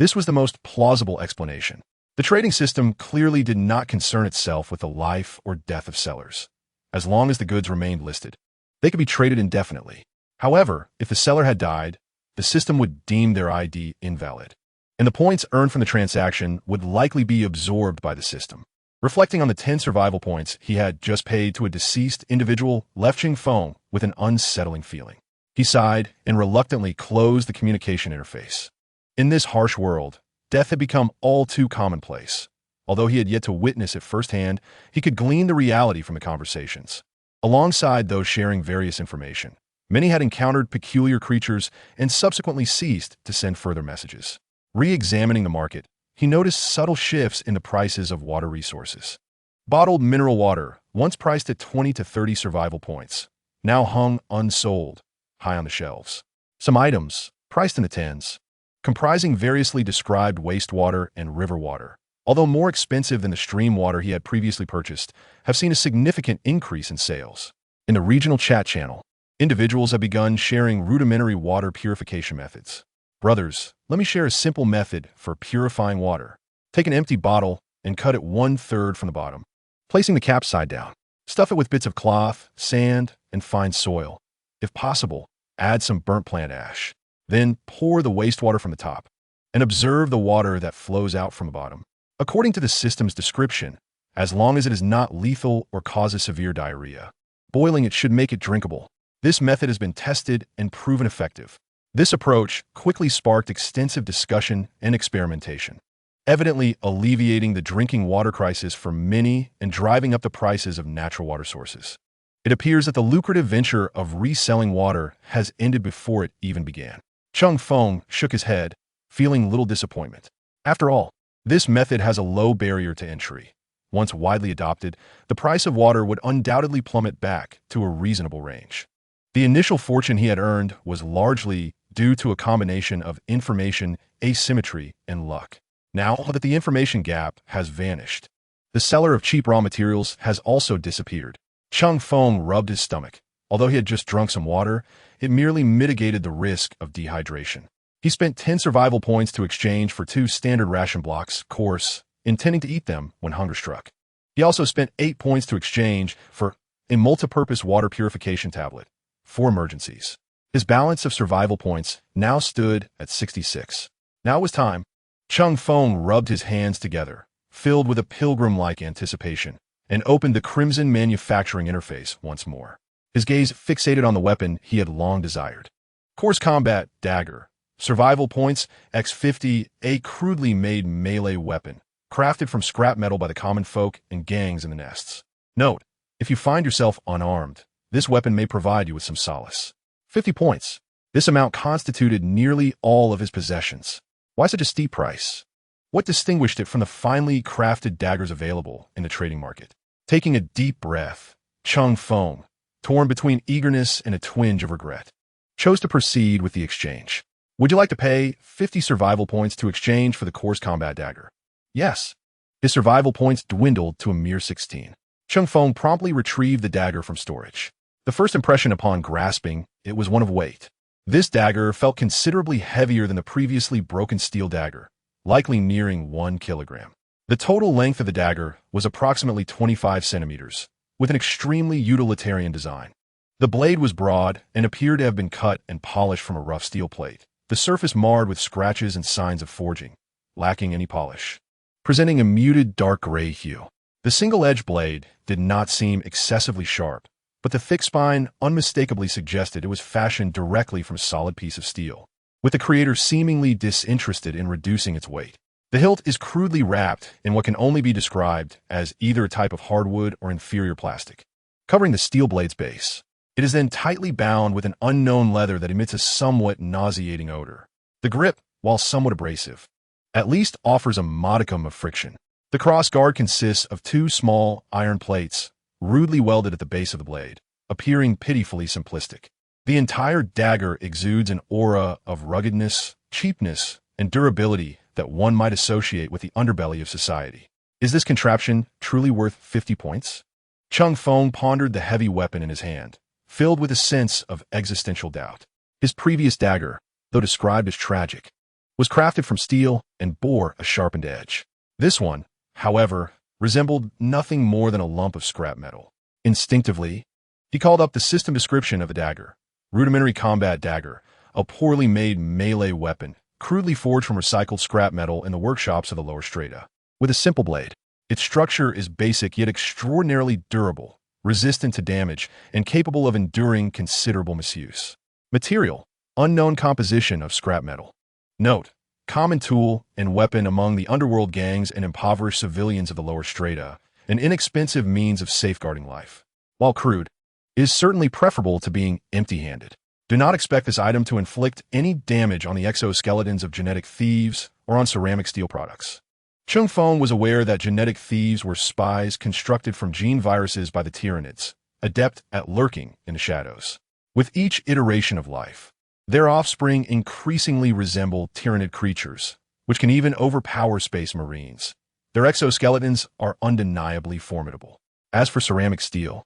This was the most plausible explanation. The trading system clearly did not concern itself with the life or death of sellers. As long as the goods remained listed, they could be traded indefinitely. However, if the seller had died, the system would deem their ID invalid, and the points earned from the transaction would likely be absorbed by the system. Reflecting on the 10 survival points he had just paid to a deceased individual left Cheng Feng with an unsettling feeling. He sighed and reluctantly closed the communication interface. In this harsh world, death had become all too commonplace. Although he had yet to witness it firsthand, he could glean the reality from the conversations. Alongside those sharing various information, many had encountered peculiar creatures and subsequently ceased to send further messages. Re-examining the market, he noticed subtle shifts in the prices of water resources. Bottled mineral water, once priced at 20 to 30 survival points, now hung unsold, high on the shelves. Some items, priced in the tens, comprising variously described wastewater and river water, although more expensive than the stream water he had previously purchased, have seen a significant increase in sales. In the regional chat channel, individuals have begun sharing rudimentary water purification methods. Brothers, let me share a simple method for purifying water. Take an empty bottle and cut it 1/3 from the bottom, placing the cap side down. Stuff it with bits of cloth, sand, and fine soil. If possible, add some burnt plant ash. Then pour the wastewater from the top and observe the water that flows out from the bottom. According to the system's description, as long as it is not lethal or causes severe diarrhea, boiling it should make it drinkable. This method has been tested and proven effective. This approach quickly sparked extensive discussion and experimentation, evidently alleviating the drinking water crisis for many and driving up the prices of natural water sources. It appears that the lucrative venture of reselling water has ended before it even began. Cheng Feng shook his head, feeling little disappointment. After all, this method has a low barrier to entry. Once widely adopted, the price of water would undoubtedly plummet back to a reasonable range. The initial fortune he had earned was largely due to a combination of information, asymmetry, and luck. Now that the information gap has vanished, the seller of cheap raw materials has also disappeared. Cheng Feng rubbed his stomach. Although he had just drunk some water, it merely mitigated the risk of dehydration. He spent 10 survival points to exchange for 2 standard ration blocks, course, intending to eat them when hunger struck. He also spent 8 points to exchange for a multi-purpose water purification tablet, for emergencies. His balance of survival points now stood at 66. Now it was time. Cheng Feng rubbed his hands together, filled with a pilgrim-like anticipation, and opened the crimson manufacturing interface once more. His gaze fixated on the weapon he had long desired. Coarse Combat Dagger. Survival points X50, a crudely made melee weapon, crafted from scrap metal by the common folk and gangs in the nests. Note, if you find yourself unarmed, this weapon may provide you with some solace. 50 points. This amount constituted nearly all of his possessions. Why such a steep price? What distinguished it from the finely crafted daggers available in the trading market? Taking a deep breath, Cheng Feng, torn between eagerness and a twinge of regret, chose to proceed with the exchange. Would you like to pay 50 survival points to exchange for the Coarse Combat Dagger? Yes. His survival points dwindled to a mere 16. Cheng Feng promptly retrieved the dagger from storage. The first impression upon grasping it was one of weight. This dagger felt considerably heavier than the previously broken steel dagger, likely nearing 1 kilogram. The total length of the dagger was approximately 25 centimeters, with an extremely utilitarian design. The blade was broad and appeared to have been cut and polished from a rough steel plate, the surface marred with scratches and signs of forging, lacking any polish, presenting a muted dark gray hue. The single-edged blade did not seem excessively sharp, but the thick spine unmistakably suggested it was fashioned directly from a solid piece of steel, with the creator seemingly disinterested in reducing its weight. The hilt is crudely wrapped in what can only be described as either a type of hardwood or inferior plastic, covering the steel blade's base. It is then tightly bound with an unknown leather that emits a somewhat nauseating odor. The grip, while somewhat abrasive, at least offers a modicum of friction. The crossguard consists of two small iron plates, rudely welded at the base of the blade, appearing pitifully simplistic. The entire dagger exudes an aura of ruggedness, cheapness, and durability that one might associate with the underbelly of society. Is this contraption truly worth 50 points? Cheng Feng pondered the heavy weapon in his hand, filled with a sense of existential doubt. His previous dagger, though described as tragic, was crafted from steel and bore a sharpened edge. This one, however, resembled nothing more than a lump of scrap metal. Instinctively, he called up the system description of the dagger. Rudimentary combat dagger, a poorly made melee weapon, crudely forged from recycled scrap metal in the workshops of the lower strata. With a simple blade, its structure is basic yet extraordinarily durable, resistant to damage, and capable of enduring considerable misuse. Material: unknown composition of scrap metal. Note: common tool and weapon among the underworld gangs and impoverished civilians of the lower strata, an inexpensive means of safeguarding life. While crude, it is certainly preferable to being empty-handed. Do not expect this item to inflict any damage on the exoskeletons of genetic thieves or on ceramic steel products. Cheng Feng was aware that genetic thieves were spies constructed from gene viruses by the Tyranids, adept at lurking in the shadows. With each iteration of life, their offspring increasingly resemble Tyranid creatures, which can even overpower space marines. Their exoskeletons are undeniably formidable. As for ceramic steel,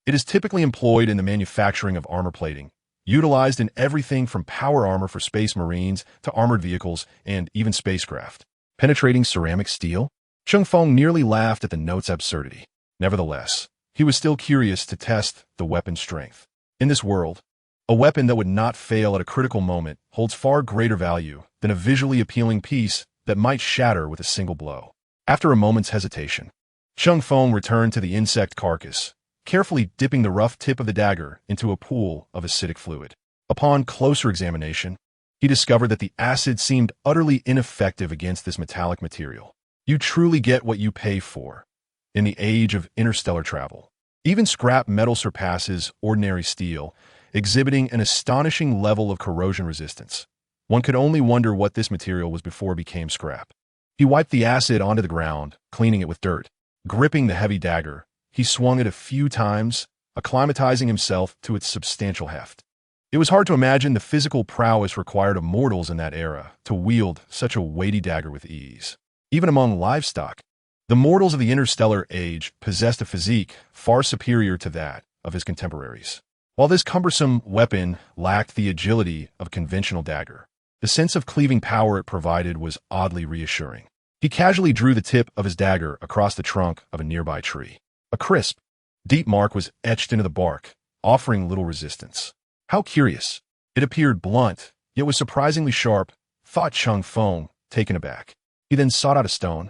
it is typically employed in the manufacturing of armor plating, utilized in everything from power armor for space marines to armored vehicles and even spacecraft. Penetrating ceramic steel? Cheng Feng nearly laughed at the note's absurdity. Nevertheless, he was still curious to test the weapon's strength. In this world, a weapon that would not fail at a critical moment holds far greater value than a visually appealing piece that might shatter with a single blow. After a moment's hesitation, Cheng Feng returned to the insect carcass, carefully dipping the rough tip of the dagger into a pool of acidic fluid. Upon closer examination, he discovered that the acid seemed utterly ineffective against this metallic material. You truly get what you pay for. In the age of interstellar travel, even scrap metal surpasses ordinary steel, exhibiting an astonishing level of corrosion resistance. One could only wonder what this material was before it became scrap. He wiped the acid onto the ground, cleaning it with dirt. Gripping the heavy dagger, he swung it a few times, acclimatizing himself to its substantial heft. It was hard to imagine the physical prowess required of mortals in that era to wield such a weighty dagger with ease. Even among livestock, the mortals of the interstellar age possessed a physique far superior to that of his contemporaries. While this cumbersome weapon lacked the agility of a conventional dagger, the sense of cleaving power it provided was oddly reassuring. He casually drew the tip of his dagger across the trunk of a nearby tree. A crisp, deep mark was etched into the bark, offering little resistance. How curious. It appeared blunt, yet was surprisingly sharp, thought Cheng Feng, taken aback. He then sought out a stone,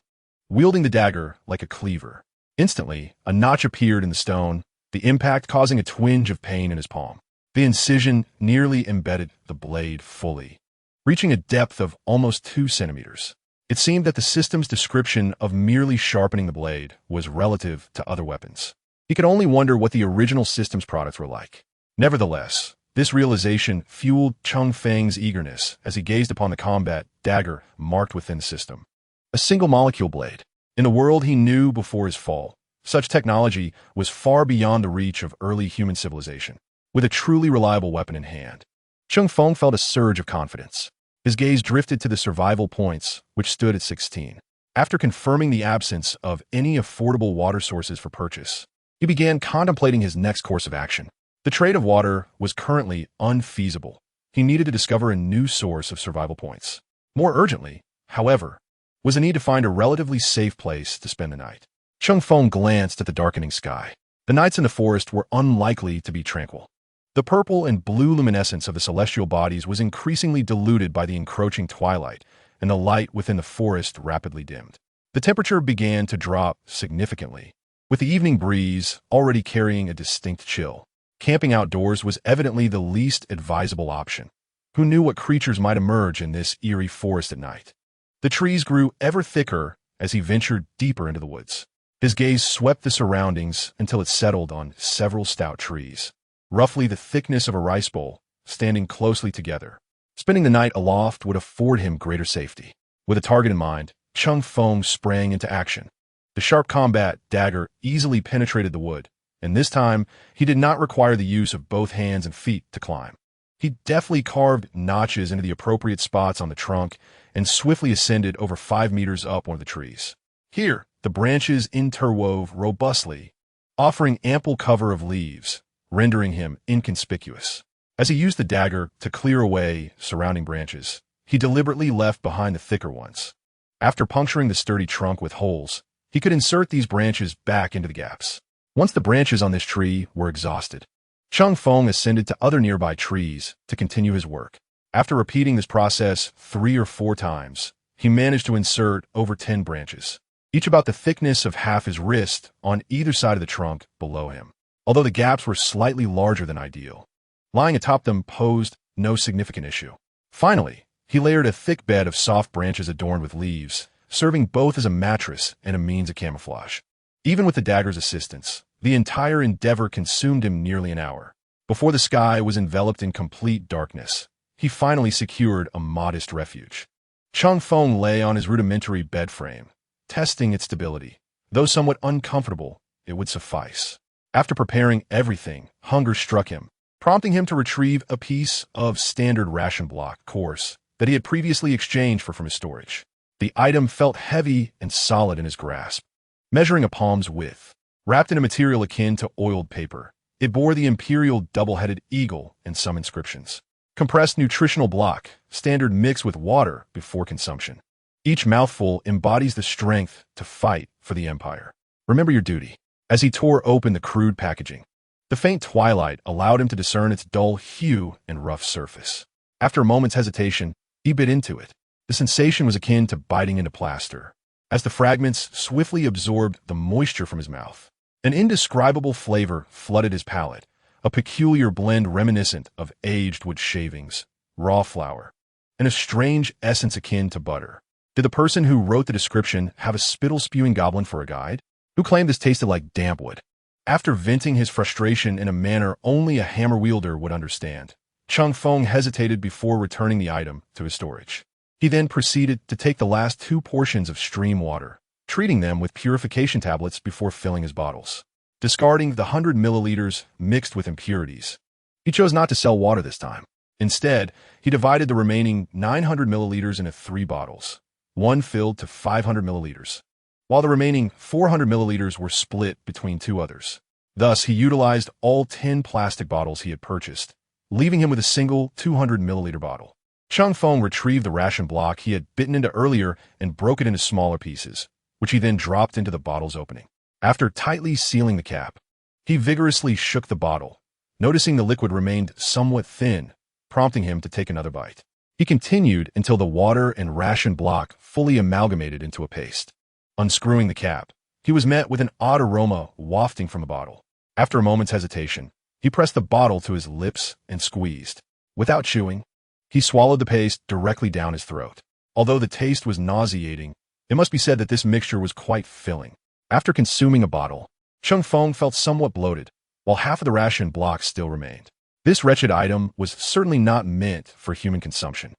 wielding the dagger like a cleaver. Instantly, a notch appeared in the stone, the impact causing a twinge of pain in his palm. The incision nearly embedded the blade fully, reaching a depth of almost 2 centimeters. It seemed that the system's description of merely sharpening the blade was relative to other weapons. He could only wonder what the original system's products were like. Nevertheless, this realization fueled Cheng Feng's eagerness as he gazed upon the combat dagger marked within the system. A single-molecule blade. In the world he knew before his fall, such technology was far beyond the reach of early human civilization. With a truly reliable weapon in hand, Cheng Feng felt a surge of confidence. His gaze drifted to the survival points, which stood at 16. After confirming the absence of any affordable water sources for purchase, he began contemplating his next course of action. The trade of water was currently unfeasible. He needed to discover a new source of survival points. More urgently, however, was a need to find a relatively safe place to spend the night. Cheng Feng glanced at the darkening sky. The nights in the forest were unlikely to be tranquil. The purple and blue luminescence of the celestial bodies was increasingly diluted by the encroaching twilight, and the light within the forest rapidly dimmed. The temperature began to drop significantly, with the evening breeze already carrying a distinct chill. Camping outdoors was evidently the least advisable option. Who knew what creatures might emerge in this eerie forest at night? The trees grew ever thicker as he ventured deeper into the woods. His gaze swept the surroundings until it settled on several stout trees, roughly the thickness of a rice bowl, standing closely together. Spending the night aloft would afford him greater safety. With a target in mind, Cheng Feng sprang into action. The sharp combat dagger easily penetrated the wood, and this time he did not require the use of both hands and feet to climb. He deftly carved notches into the appropriate spots on the trunk and swiftly ascended over 5 meters up one of the trees. Here, the branches interwove robustly, offering ample cover of leaves, rendering him inconspicuous. As he used the dagger to clear away surrounding branches, he deliberately left behind the thicker ones. After puncturing the sturdy trunk with holes, he could insert these branches back into the gaps. Once the branches on this tree were exhausted, Cheng Feng ascended to other nearby trees to continue his work. After repeating this process 3 or 4 times, he managed to insert over 10 branches, each about the thickness of half his wrist on either side of the trunk below him, although the gaps were slightly larger than ideal. Lying atop them posed no significant issue. Finally, he layered a thick bed of soft branches adorned with leaves, serving both as a mattress and a means of camouflage. Even with the dagger's assistance, the entire endeavor consumed him nearly an hour. Before the sky was enveloped in complete darkness, he finally secured a modest refuge. Cheng Feng lay on his rudimentary bed frame, testing its stability. Though somewhat uncomfortable, it would suffice. After preparing everything, hunger struck him, prompting him to retrieve a piece of standard ration block course that he had previously exchanged from his storage. The item felt heavy and solid in his grasp, measuring a palm's width. Wrapped in a material akin to oiled paper, it bore the Imperial double-headed eagle and some inscriptions. Compressed nutritional block, standard mix with water before consumption. Each mouthful embodies the strength to fight for the Empire. Remember your duty. As he tore open the crude packaging, the faint twilight allowed him to discern its dull hue and rough surface. After a moment's hesitation, he bit into it. The sensation was akin to biting into plaster, as the fragments swiftly absorbed the moisture from his mouth. An indescribable flavor flooded his palate, a peculiar blend reminiscent of aged wood shavings, raw flour, and a strange essence akin to butter. Did the person who wrote the description have a spittle-spewing goblin for a guide? Who claimed this tasted like damp wood? After venting his frustration in a manner only a hammer wielder would understand, Cheng Feng hesitated before returning the item to his storage. He then proceeded to take the last 2 portions of stream water, treating them with purification tablets before filling his bottles. Discarding the 100 milliliters mixed with impurities, he chose not to sell water this time. Instead, he divided the remaining 900 milliliters into 3 bottles, one filled to 500 milliliters, while the remaining 400 milliliters were split between 2 others. Thus, he utilized all 10 plastic bottles he had purchased, leaving him with a single 200 milliliter bottle. Cheng Feng retrieved the ration block he had bitten into earlier and broke it into smaller pieces, which he then dropped into the bottle's opening. After tightly sealing the cap, he vigorously shook the bottle, noticing the liquid remained somewhat thin, prompting him to take another bite. He continued until the water and ration block fully amalgamated into a paste. Unscrewing the cap, he was met with an odd aroma wafting from the bottle. After a moment's hesitation, he pressed the bottle to his lips and squeezed. Without chewing, he swallowed the paste directly down his throat. Although the taste was nauseating, it must be said that this mixture was quite filling. After consuming a bottle, Cheng Feng felt somewhat bloated, while half of the ration block still remained. This wretched item was certainly not meant for human consumption.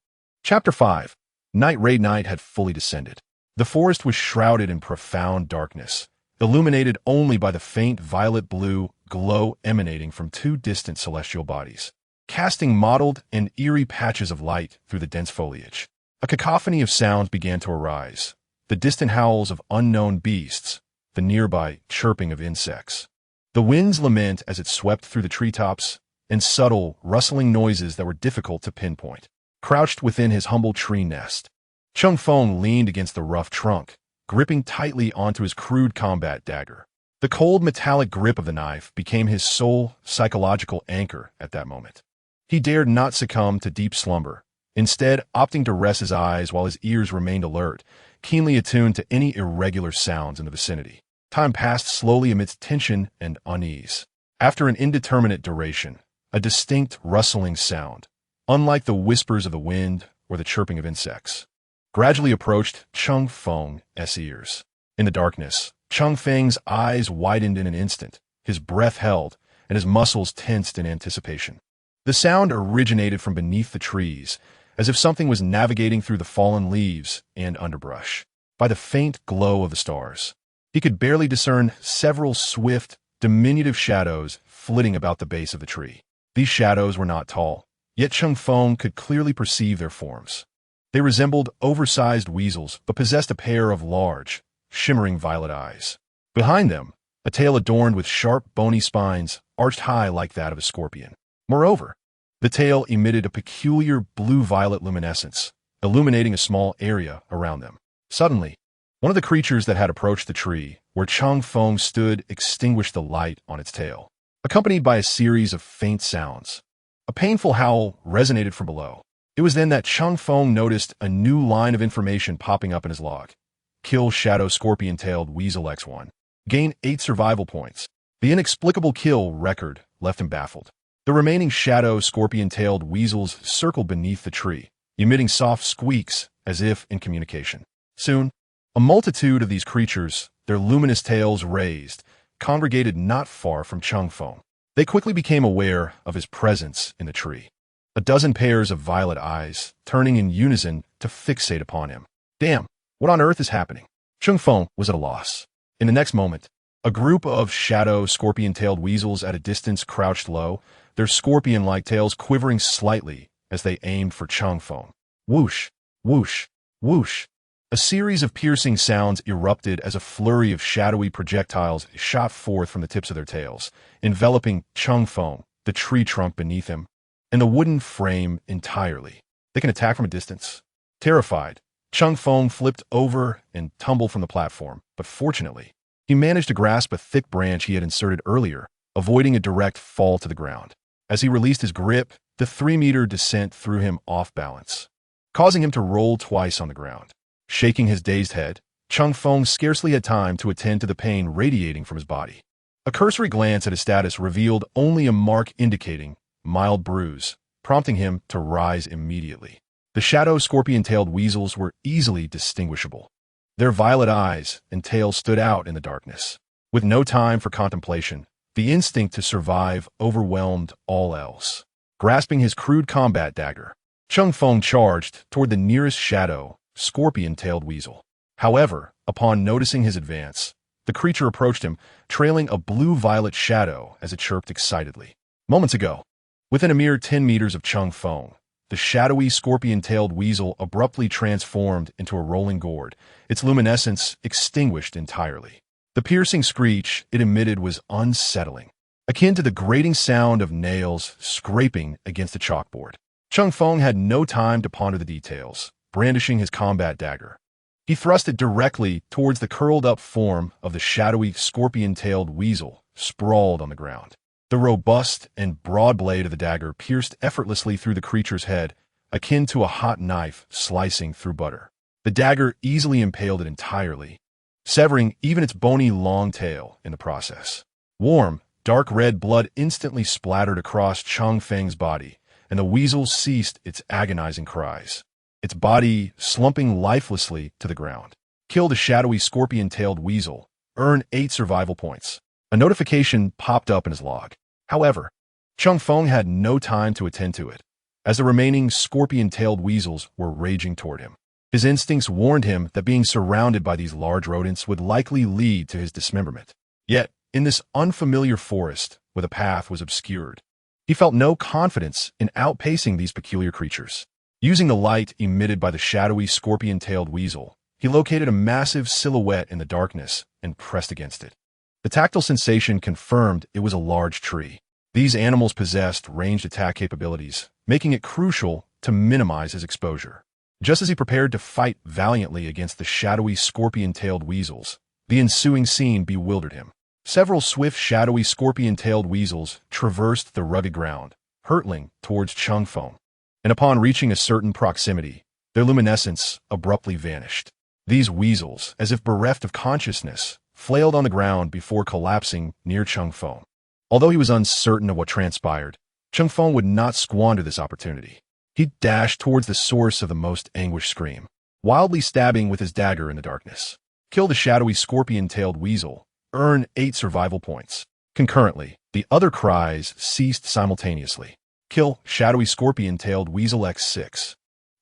Chapter 5. Night Raid night had fully descended. The forest was shrouded in profound darkness, illuminated only by the faint violet-blue glow emanating from 2 distant celestial bodies, casting mottled and eerie patches of light through the dense foliage. A cacophony of sounds began to arise, the distant howls of unknown beasts, the nearby chirping of insects, the wind's lament as it swept through the treetops, and subtle, rustling noises that were difficult to pinpoint. Crouched within his humble tree nest, Cheng Feng leaned against the rough trunk, gripping tightly onto his crude combat dagger. The cold metallic grip of the knife became his sole psychological anchor at that moment. He dared not succumb to deep slumber, instead opting to rest his eyes while his ears remained alert, keenly attuned to any irregular sounds in the vicinity. Time passed slowly amidst tension and unease. After an indeterminate duration, a distinct rustling sound, unlike the whispers of the wind or the chirping of insects, gradually approached Cheng Feng's ears. In the darkness, Cheng Feng's eyes widened in an instant, his breath held, and his muscles tensed in anticipation. The sound originated from beneath the trees, as if something was navigating through the fallen leaves and underbrush. By the faint glow of the stars, he could barely discern several swift, diminutive shadows flitting about the base of the tree. These shadows were not tall, yet Cheng Feng could clearly perceive their forms. They resembled oversized weasels, but possessed a pair of large, shimmering violet eyes. Behind them, a tail adorned with sharp, bony spines arched high like that of a scorpion. Moreover, the tail emitted a peculiar blue-violet luminescence, illuminating a small area around them. Suddenly, one of the creatures that had approached the tree where Cheng Feng stood extinguished the light on its tail, accompanied by a series of faint sounds. A painful howl resonated from below. It was then that Cheng Feng noticed a new line of information popping up in his log. Kill Shadow Scorpion-tailed Weasel X1. Gain 8 survival points. The inexplicable kill record left him baffled. The remaining Shadow Scorpion-tailed Weasels circled beneath the tree, emitting soft squeaks as if in communication. Soon, a multitude of these creatures, their luminous tails raised, congregated not far from Cheng Feng. They quickly became aware of his presence in the tree. A dozen pairs of violet eyes, turning in unison to fixate upon him. Damn, what on earth is happening? Cheng Feng was at a loss. In the next moment, a group of shadow scorpion-tailed weasels at a distance crouched low, their scorpion-like tails quivering slightly as they aimed for Cheng Feng. Whoosh, whoosh, whoosh. A series of piercing sounds erupted as a flurry of shadowy projectiles shot forth from the tips of their tails, enveloping Cheng Feng, the tree trunk beneath him, and the wooden frame entirely. They can attack from a distance. Terrified, Cheng Feng flipped over and tumbled from the platform, but fortunately, he managed to grasp a thick branch he had inserted earlier, avoiding a direct fall to the ground. As he released his grip, the 3-meter descent threw him off balance, causing him to roll twice on the ground. Shaking his dazed head, Cheng Feng scarcely had time to attend to the pain radiating from his body. A cursory glance at his status revealed only a mark indicating mild bruise, prompting him to rise immediately. The shadow scorpion-tailed weasels were easily distinguishable. Their violet eyes and tails stood out in the darkness. With no time for contemplation, the instinct to survive overwhelmed all else. Grasping his crude combat dagger, Cheng Feng charged toward the nearest shadow scorpion-tailed weasel. However, upon noticing his advance, the creature approached him, trailing a blue-violet shadow as it chirped excitedly. Moments ago, within a mere 10 meters of Cheng Feng, the shadowy scorpion-tailed weasel abruptly transformed into a rolling gourd, its luminescence extinguished entirely. The piercing screech it emitted was unsettling, akin to the grating sound of nails scraping against a chalkboard. Cheng Feng had no time to ponder the details. Brandishing his combat dagger, he thrust it directly towards the curled-up form of the shadowy scorpion-tailed weasel sprawled on the ground. The robust and broad blade of the dagger pierced effortlessly through the creature's head, akin to a hot knife slicing through butter. The dagger easily impaled it entirely, severing even its bony long tail in the process. Warm, dark red blood instantly splattered across Cheng Feng's body, and the weasel ceased its agonizing cries, its body slumping lifelessly to the ground. Kill the shadowy scorpion-tailed weasel. Earn 8 survival points. A notification popped up in his log. However, Cheng Feng had no time to attend to it, as the remaining scorpion-tailed weasels were raging toward him. His instincts warned him that being surrounded by these large rodents would likely lead to his dismemberment. Yet, in this unfamiliar forest, where the path was obscured, he felt no confidence in outpacing these peculiar creatures. Using the light emitted by the shadowy scorpion-tailed weasel, he located a massive silhouette in the darkness and pressed against it. The tactile sensation confirmed it was a large tree. These animals possessed ranged attack capabilities, making it crucial to minimize his exposure. Just as he prepared to fight valiantly against the shadowy scorpion-tailed weasels, the ensuing scene bewildered him. Several swift shadowy scorpion-tailed weasels traversed the rugged ground, hurtling towards Cheng Feng, and upon reaching a certain proximity, their luminescence abruptly vanished. These weasels, as if bereft of consciousness, flailed on the ground before collapsing near Cheng Feng. Although he was uncertain of what transpired, Cheng Feng would not squander this opportunity. He dashed towards the source of the most anguished scream, wildly stabbing with his dagger in the darkness. Kill the shadowy scorpion-tailed weasel. Earn 8 survival points. Concurrently, the other cries ceased simultaneously. Kill shadowy scorpion-tailed weasel X6.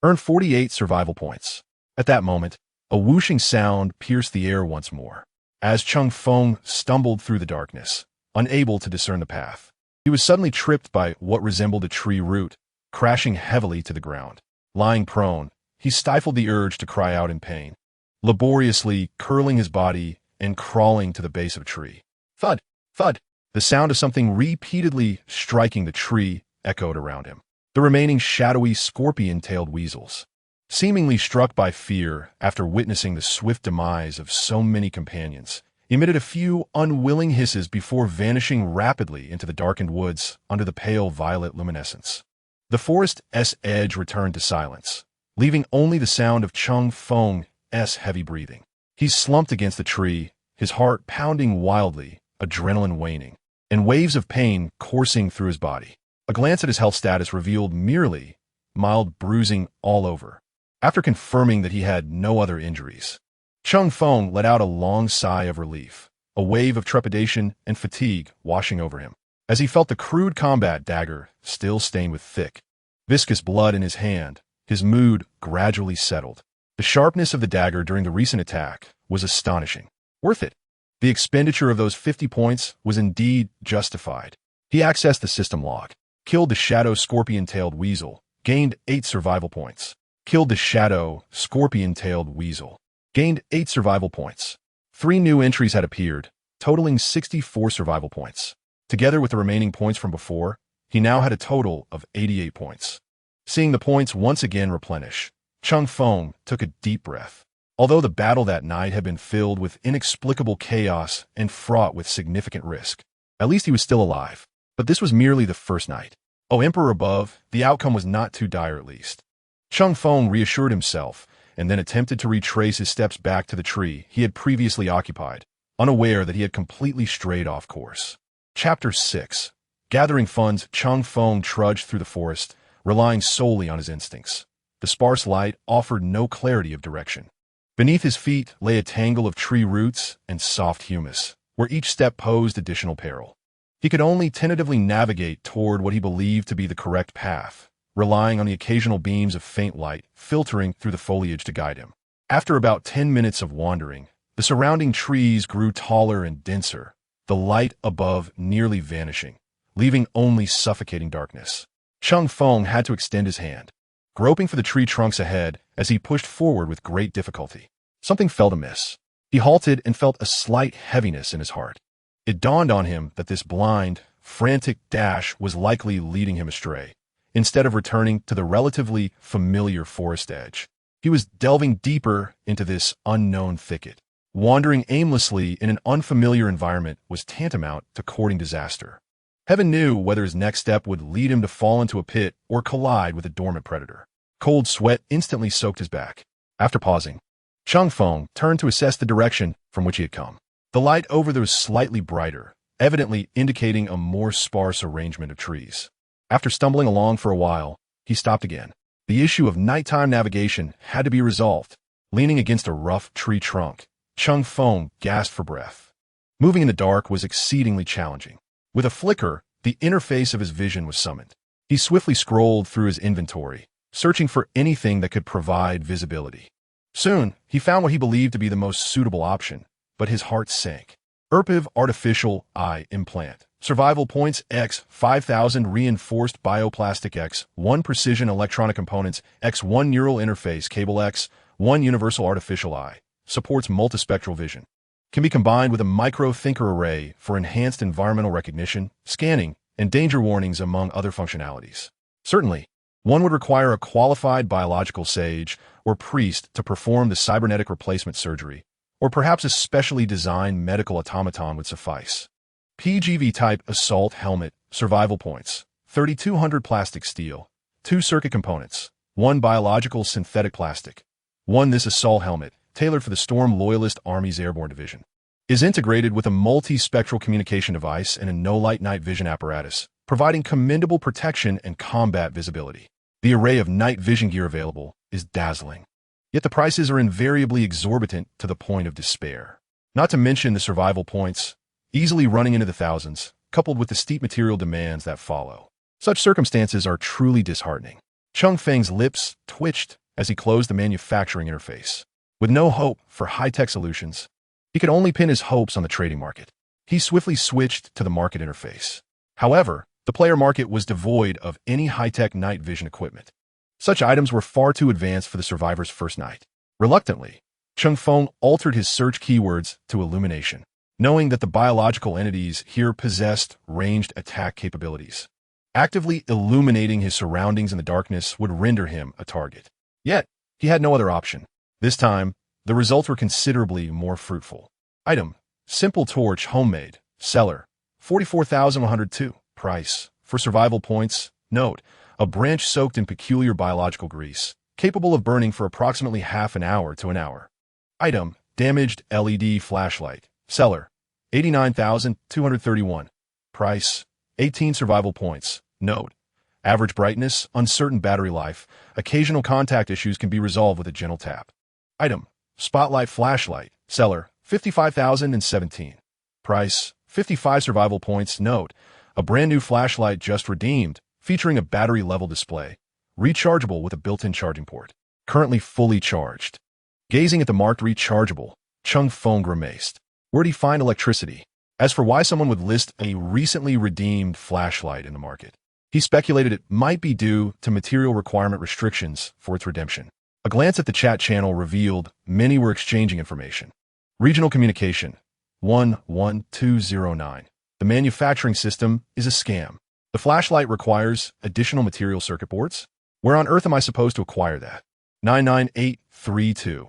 Earn 48 survival points. At that moment, a whooshing sound pierced the air once more. As Cheng Feng stumbled through the darkness, unable to discern the path, he was suddenly tripped by what resembled a tree root, crashing heavily to the ground. Lying prone, he stifled the urge to cry out in pain, laboriously curling his body and crawling to the base of a tree. Thud! Thud! The sound of something repeatedly striking the tree echoed around him. The remaining shadowy scorpion-tailed weasels, seemingly struck by fear after witnessing the swift demise of so many companions, emitted a few unwilling hisses before vanishing rapidly into the darkened woods under the pale violet luminescence. The forest's edge returned to silence, leaving only the sound of Cheng Feng's heavy breathing. He slumped against the tree, his heart pounding wildly, adrenaline waning, and waves of pain coursing through his body. A glance at his health status revealed merely mild bruising all over. After confirming that he had no other injuries, Cheng Feng let out a long sigh of relief, a wave of trepidation and fatigue washing over him, as he felt the crude combat dagger still stained with thick, viscous blood in his hand. His mood gradually settled. The sharpness of the dagger during the recent attack was astonishing. Worth it. The expenditure of those 50 points was indeed justified. He accessed the system log, killed the shadow scorpion-tailed weasel, gained 8 survival points. Killed the shadow scorpion-tailed weasel, gained 8 survival points. 3 new entries had appeared, totaling 64 survival points. Together with the remaining points from before, he now had a total of 88 points. Seeing the points once again replenish, Cheng Feng took a deep breath. Although the battle that night had been filled with inexplicable chaos and fraught with significant risk, at least he was still alive. But this was merely the first night. O Emperor above, the outcome was not too dire at least. Cheng Feng reassured himself and then attempted to retrace his steps back to the tree he had previously occupied, unaware that he had completely strayed off course. Chapter 6. Gathering funds, Cheng Feng trudged through the forest, relying solely on his instincts. The sparse light offered no clarity of direction. Beneath his feet lay a tangle of tree roots and soft humus, where each step posed additional peril. He could only tentatively navigate toward what he believed to be the correct path, relying on the occasional beams of faint light filtering through the foliage to guide him. After about 10 minutes of wandering, the surrounding trees grew taller and denser, the light above nearly vanishing, leaving only suffocating darkness. Cheng Feng had to extend his hand, groping for the tree trunks ahead as he pushed forward with great difficulty. Something felt amiss. He halted and felt a slight heaviness in his heart. It dawned on him that this blind, frantic dash was likely leading him astray, instead of returning to the relatively familiar forest edge. He was delving deeper into this unknown thicket. Wandering aimlessly in an unfamiliar environment was tantamount to courting disaster. Heaven knew whether his next step would lead him to fall into a pit or collide with a dormant predator. Cold sweat instantly soaked his back. After pausing, Cheng Feng turned to assess the direction from which he had come. The light over there was slightly brighter, evidently indicating a more sparse arrangement of trees. After stumbling along for a while, he stopped again. The issue of nighttime navigation had to be resolved. Leaning against a rough tree trunk, Cheng Feng gasped for breath. Moving in the dark was exceedingly challenging. With a flicker, the interface of his vision was summoned. He swiftly scrolled through his inventory, searching for anything that could provide visibility. Soon, he found what he believed to be the most suitable option, but his heart sank. ERPIV Artificial Eye Implant. Survival points X 5000 Reinforced Bioplastic X 1 Precision Electronic Components X 1 Neural Interface Cable X 1 Universal Artificial Eye. Supports multispectral vision. Can be combined with a micro-thinker array for enhanced environmental recognition, scanning, and danger warnings among other functionalities. Certainly, one would require a qualified biological sage or priest to perform the cybernetic replacement surgery, or perhaps a specially designed medical automaton would suffice. PGV-type assault helmet, survival points, 3200 plastic steel, 2 circuit components, 1 biological synthetic plastic. 1 This assault helmet, tailored for the Storm Loyalist Army's Airborne Division, is integrated with a multi-spectral communication device and a no-light night vision apparatus, providing commendable protection and combat visibility. The array of night vision gear available is dazzling. Yet the prices are invariably exorbitant to the point of despair. Not to mention the survival points, easily running into the thousands, coupled with the steep material demands that follow. Such circumstances are truly disheartening. Cheng Feng's lips twitched as he closed the manufacturing interface. With no hope for high-tech solutions, he could only pin his hopes on the trading market. He swiftly switched to the market interface. However, the player market was devoid of any high-tech night vision equipment. Such items were far too advanced for the survivor's first night. Reluctantly, Cheng Feng altered his search keywords to illumination, knowing that the biological entities here possessed ranged attack capabilities. Actively illuminating his surroundings in the darkness would render him a target. Yet, he had no other option. This time, the results were considerably more fruitful. Item: simple torch, homemade. Seller: 44,102. Price: for survival points. Note: a branch soaked in peculiar biological grease, capable of burning for approximately half an hour to an hour. Item: damaged LED flashlight. Seller: 89,231. Price: 18 survival points. Note: average brightness, uncertain battery life, occasional contact issues can be resolved with a gentle tap. Item: spotlight flashlight. Seller: 55,017. Price: 55 survival points. Note: a brand new flashlight just redeemed, featuring a battery-level display, rechargeable with a built-in charging port. Currently fully charged. Gazing at the marked rechargeable, Cheng Feng grimaced. Where'd he find electricity? As for why someone would list a recently redeemed flashlight in the market, he speculated it might be due to material requirement restrictions for its redemption. A glance at the chat channel revealed many were exchanging information. Regional communication 11209. The manufacturing system is a scam. The flashlight requires additional material circuit boards? Where on earth am I supposed to acquire that? 99832.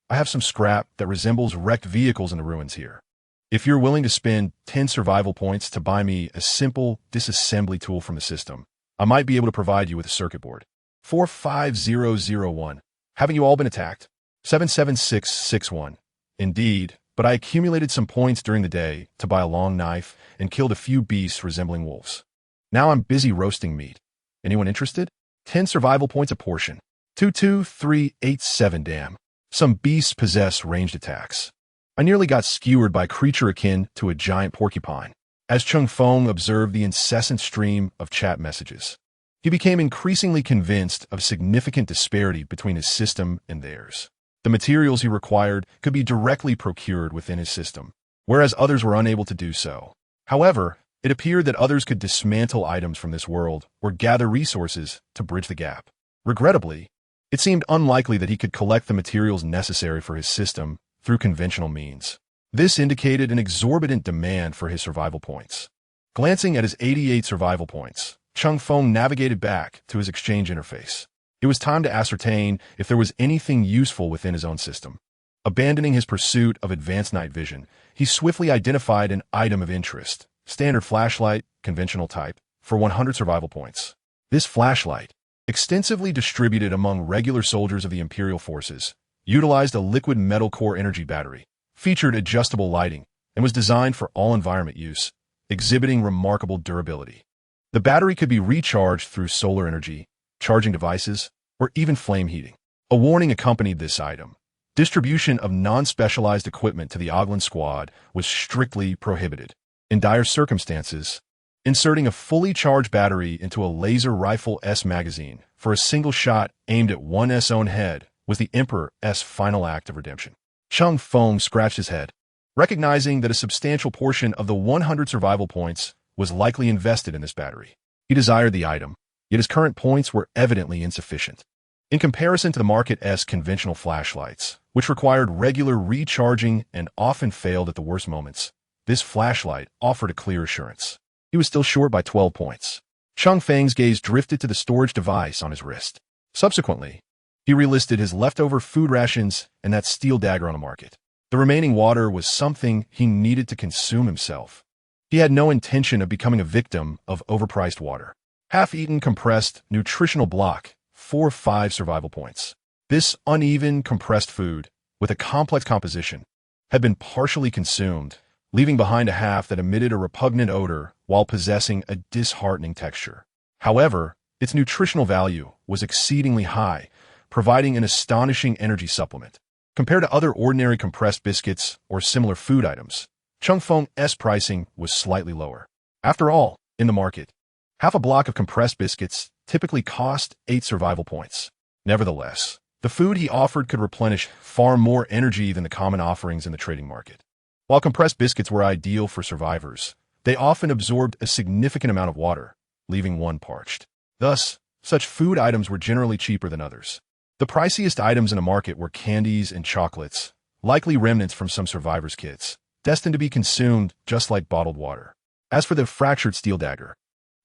I have some scrap that resembles wrecked vehicles in the ruins here. If you're willing to spend 10 survival points to buy me a simple disassembly tool from the system, I might be able to provide you with a circuit board. 45001. Haven't you all been attacked? 77661. Indeed, but I accumulated some points during the day to buy a long knife and killed a few beasts resembling wolves. Now I'm busy roasting meat. Anyone interested? 10 survival points a portion. 22387. Damn. Some beasts possess ranged attacks. I nearly got skewered by a creature akin to a giant porcupine. As Cheng Feng observed the incessant stream of chat messages, he became increasingly convinced of significant disparity between his system and theirs. The materials he required could be directly procured within his system, whereas others were unable to do so. However, it appeared that others could dismantle items from this world or gather resources to bridge the gap. Regrettably, it seemed unlikely that he could collect the materials necessary for his system through conventional means. This indicated an exorbitant demand for his survival points. Glancing at his 88 survival points, Cheng Feng navigated back to his exchange interface. It was time to ascertain if there was anything useful within his own system. Abandoning his pursuit of advanced night vision, he swiftly identified an item of interest. Standard flashlight, conventional type, for 100 survival points. This flashlight, extensively distributed among regular soldiers of the Imperial forces, utilized a liquid metal core energy battery, featured adjustable lighting, and was designed for all environment use, exhibiting remarkable durability. The battery could be recharged through solar energy, charging devices, or even flame heating. A warning accompanied this item. Distribution of non-specialized equipment to the Oglan squad was strictly prohibited. In dire circumstances, inserting a fully charged battery into a laser rifle S magazine for a single shot aimed at one's own head was the Emperor's final act of redemption. Cheng Feng scratched his head, recognizing that a substantial portion of the 100 survival points was likely invested in this battery. He desired the item, yet his current points were evidently insufficient. In comparison to the Market's conventional flashlights, which required regular recharging and often failed at the worst moments, this flashlight offered a clear assurance. He was still short by 12 points. Cheng Feng's gaze drifted to the storage device on his wrist. Subsequently, he relisted his leftover food rations and that steel dagger on the market. The remaining water was something he needed to consume himself. He had no intention of becoming a victim of overpriced water. Half-eaten compressed nutritional block, 4-5 survival points. This uneven compressed food, with a complex composition, had been partially consumed, leaving behind a half that emitted a repugnant odor while possessing a disheartening texture. However, its nutritional value was exceedingly high, providing an astonishing energy supplement. Compared to other ordinary compressed biscuits or similar food items, Cheng Feng's pricing was slightly lower. After all, in the market, half a block of compressed biscuits typically cost 8 survival points. Nevertheless, the food he offered could replenish far more energy than the common offerings in the trading market. While compressed biscuits were ideal for survivors, they often absorbed a significant amount of water, leaving one parched. Thus, such food items were generally cheaper than others. The priciest items in the market were candies and chocolates, likely remnants from some survivors' kits, destined to be consumed just like bottled water. As for the fractured steel dagger,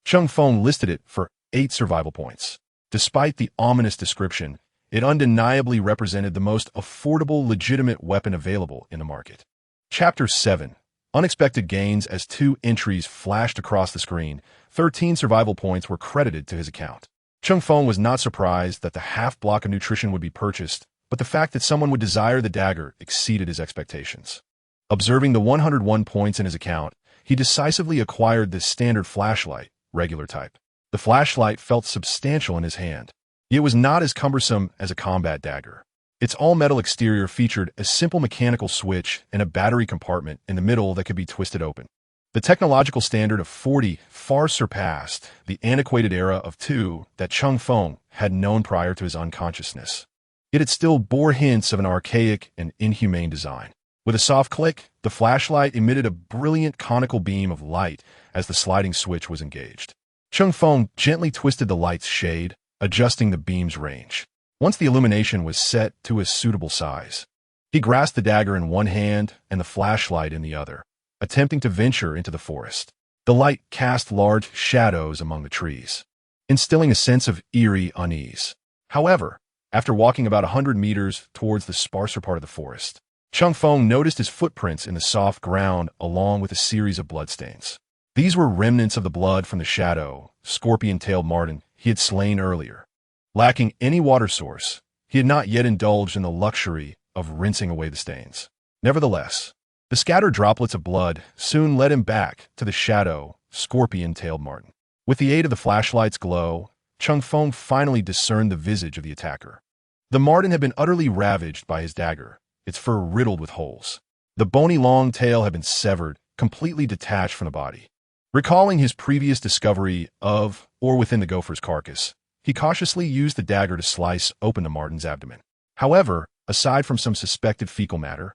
Cheng Feng listed it for 8 survival points. Despite the ominous description, it undeniably represented the most affordable, legitimate weapon available in the market. Chapter 7. Unexpected gains. As 2 entries flashed across the screen, 13 survival points were credited to his account. Cheng Feng was not surprised that the half-block of nutrition would be purchased, but the fact that someone would desire the dagger exceeded his expectations. Observing the 101 points in his account, he decisively acquired the standard flashlight, regular type. The flashlight felt substantial in his hand. It was not as cumbersome as a combat dagger. Its all-metal exterior featured a simple mechanical switch and a battery compartment in the middle that could be twisted open. The technological standard of 40 far surpassed the antiquated era of 2 that Cheng Feng had known prior to his unconsciousness. Yet it still bore hints of an archaic and inhumane design. With a soft click, the flashlight emitted a brilliant conical beam of light as the sliding switch was engaged. Cheng Feng gently twisted the light's shade, adjusting the beam's range. Once the illumination was set to a suitable size, he grasped the dagger in one hand and the flashlight in the other, attempting to venture into the forest. The light cast large shadows among the trees, instilling a sense of eerie unease. However, after walking about 100 meters towards the sparser part of the forest, Cheng Feng noticed his footprints in the soft ground along with a series of bloodstains. These were remnants of the blood from the shadow, scorpion-tailed marten he had slain earlier. Lacking any water source, he had not yet indulged in the luxury of rinsing away the stains. Nevertheless, the scattered droplets of blood soon led him back to the shadow, scorpion-tailed marten. With the aid of the flashlight's glow, Cheng Feng finally discerned the visage of the attacker. The marten had been utterly ravaged by his dagger, its fur riddled with holes. The bony long tail had been severed, completely detached from the body. Recalling his previous discovery of or within the gopher's carcass, he cautiously used the dagger to slice open the marten's abdomen. However, aside from some suspected fecal matter,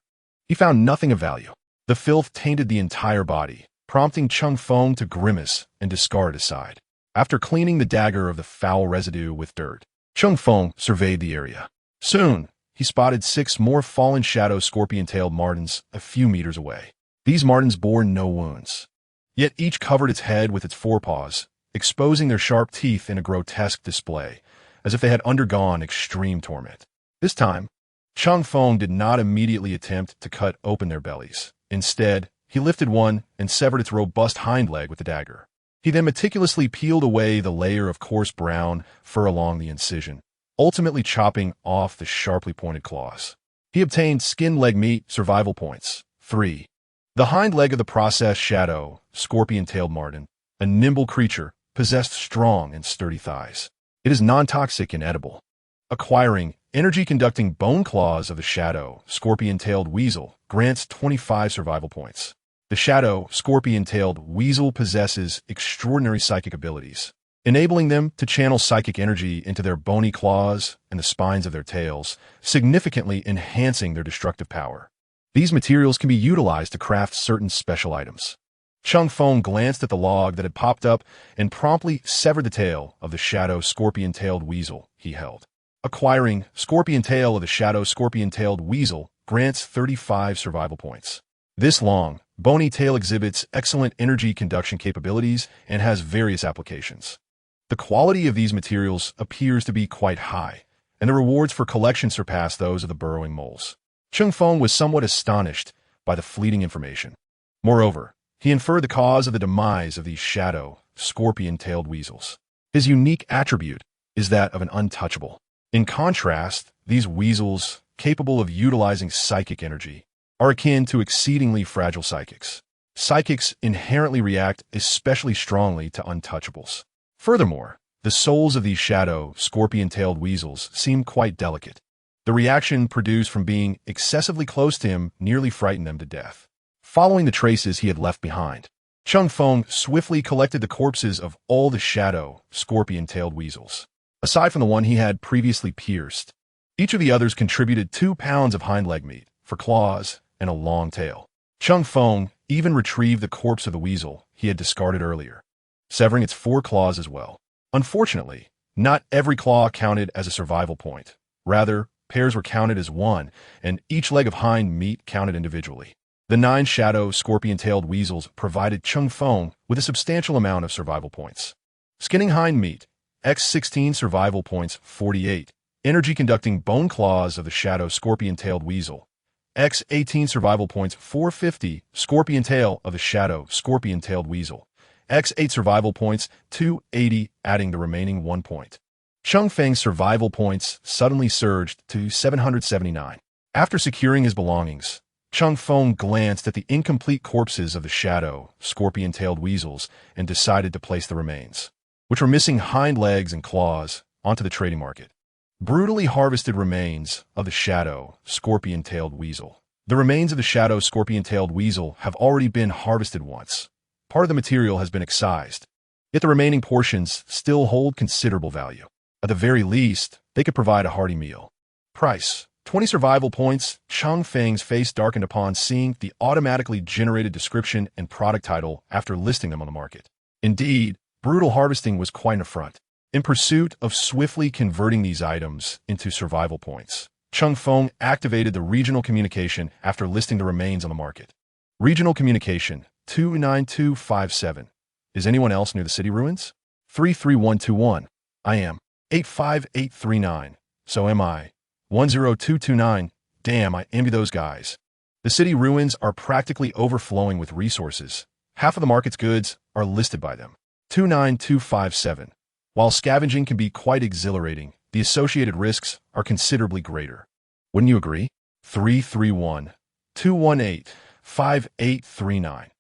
he found nothing of value. The filth tainted the entire body, prompting Cheng Feng to grimace and discard it aside. After cleaning the dagger of the foul residue with dirt, Cheng Feng surveyed the area. Soon, he spotted 6 more fallen shadow scorpion-tailed martens a few meters away. These martens bore no wounds, yet each covered its head with its forepaws, exposing their sharp teeth in a grotesque display, as if they had undergone extreme torment. This time, Cheng Feng did not immediately attempt to cut open their bellies. Instead, he lifted one and severed its robust hind leg with the dagger. He then meticulously peeled away the layer of coarse brown fur along the incision, ultimately chopping off the sharply pointed claws. He obtained skin leg meat survival points, 3. The hind leg of the processed shadow, scorpion-tailed marten, a nimble creature, possessed strong and sturdy thighs. It is non-toxic and edible. Acquiring energy-conducting bone claws of the shadow, scorpion-tailed weasel, grants 25 survival points. The shadow, scorpion-tailed weasel possesses extraordinary psychic abilities, enabling them to channel psychic energy into their bony claws and the spines of their tails, significantly enhancing their destructive power. These materials can be utilized to craft certain special items. Cheng Feng glanced at the log that had popped up and promptly severed the tail of the shadow scorpion-tailed weasel he held. Acquiring scorpion tail of the shadow scorpion-tailed weasel grants 35 survival points. This long, bony tail exhibits excellent energy conduction capabilities and has various applications. The quality of these materials appears to be quite high, and the rewards for collection surpass those of the burrowing moles. Cheng Feng was somewhat astonished by the fleeting information. Moreover, he inferred the cause of the demise of these shadow, scorpion-tailed weasels. His unique attribute is that of an untouchable. In contrast, these weasels, capable of utilizing psychic energy, are akin to exceedingly fragile psychics. Psychics inherently react especially strongly to untouchables. Furthermore, the souls of these shadow, scorpion-tailed weasels seem quite delicate. The reaction produced from being excessively close to him nearly frightened them to death. Following the traces he had left behind, Cheng Feng swiftly collected the corpses of all the shadow, scorpion-tailed weasels, aside from the one he had previously pierced. Each of the others contributed 2 pounds of hind leg meat for claws and a long tail. Cheng Feng even retrieved the corpse of the weasel he had discarded earlier, severing its 4 claws as well. Unfortunately, not every claw counted as a survival point. Rather, pairs were counted as one, and each leg of hind meat counted individually. The 9 shadow, scorpion-tailed weasels provided Cheng Feng with a substantial amount of survival points. Skinning hind meat, X16 survival points 48. Energy-conducting bone claws of the shadow, scorpion-tailed weasel, X18 survival points 450. Scorpion tail of the shadow, scorpion-tailed weasel, X8 survival points 280, adding the remaining 1 point. Cheng Feng's survival points suddenly surged to 779. After securing his belongings, Cheng Feng glanced at the incomplete corpses of the shadow, scorpion-tailed weasels and decided to place the remains, which were missing hind legs and claws, onto the trading market. Brutally harvested remains of the shadow, scorpion-tailed weasel. The remains of the shadow, scorpion-tailed weasel have already been harvested once. Part of the material has been excised, yet the remaining portions still hold considerable value. At the very least, they could provide a hearty meal. Price: 20 survival points. Cheng Feng's face darkened upon seeing the automatically generated description and product title after listing them on the market. Indeed, brutal harvesting was quite an affront. In pursuit of swiftly converting these items into survival points, Cheng Feng activated the regional communication after listing the remains on the market. Regional communication 29257. Is anyone else near the city ruins? 33121. I am. 85839. So am I. 10229. Damn, I envy those guys. The city ruins are practically overflowing with resources. Half of the market's goods are listed by them. 29257. While scavenging can be quite exhilarating, the associated risks are considerably greater. Wouldn't you agree? 331 218 5839.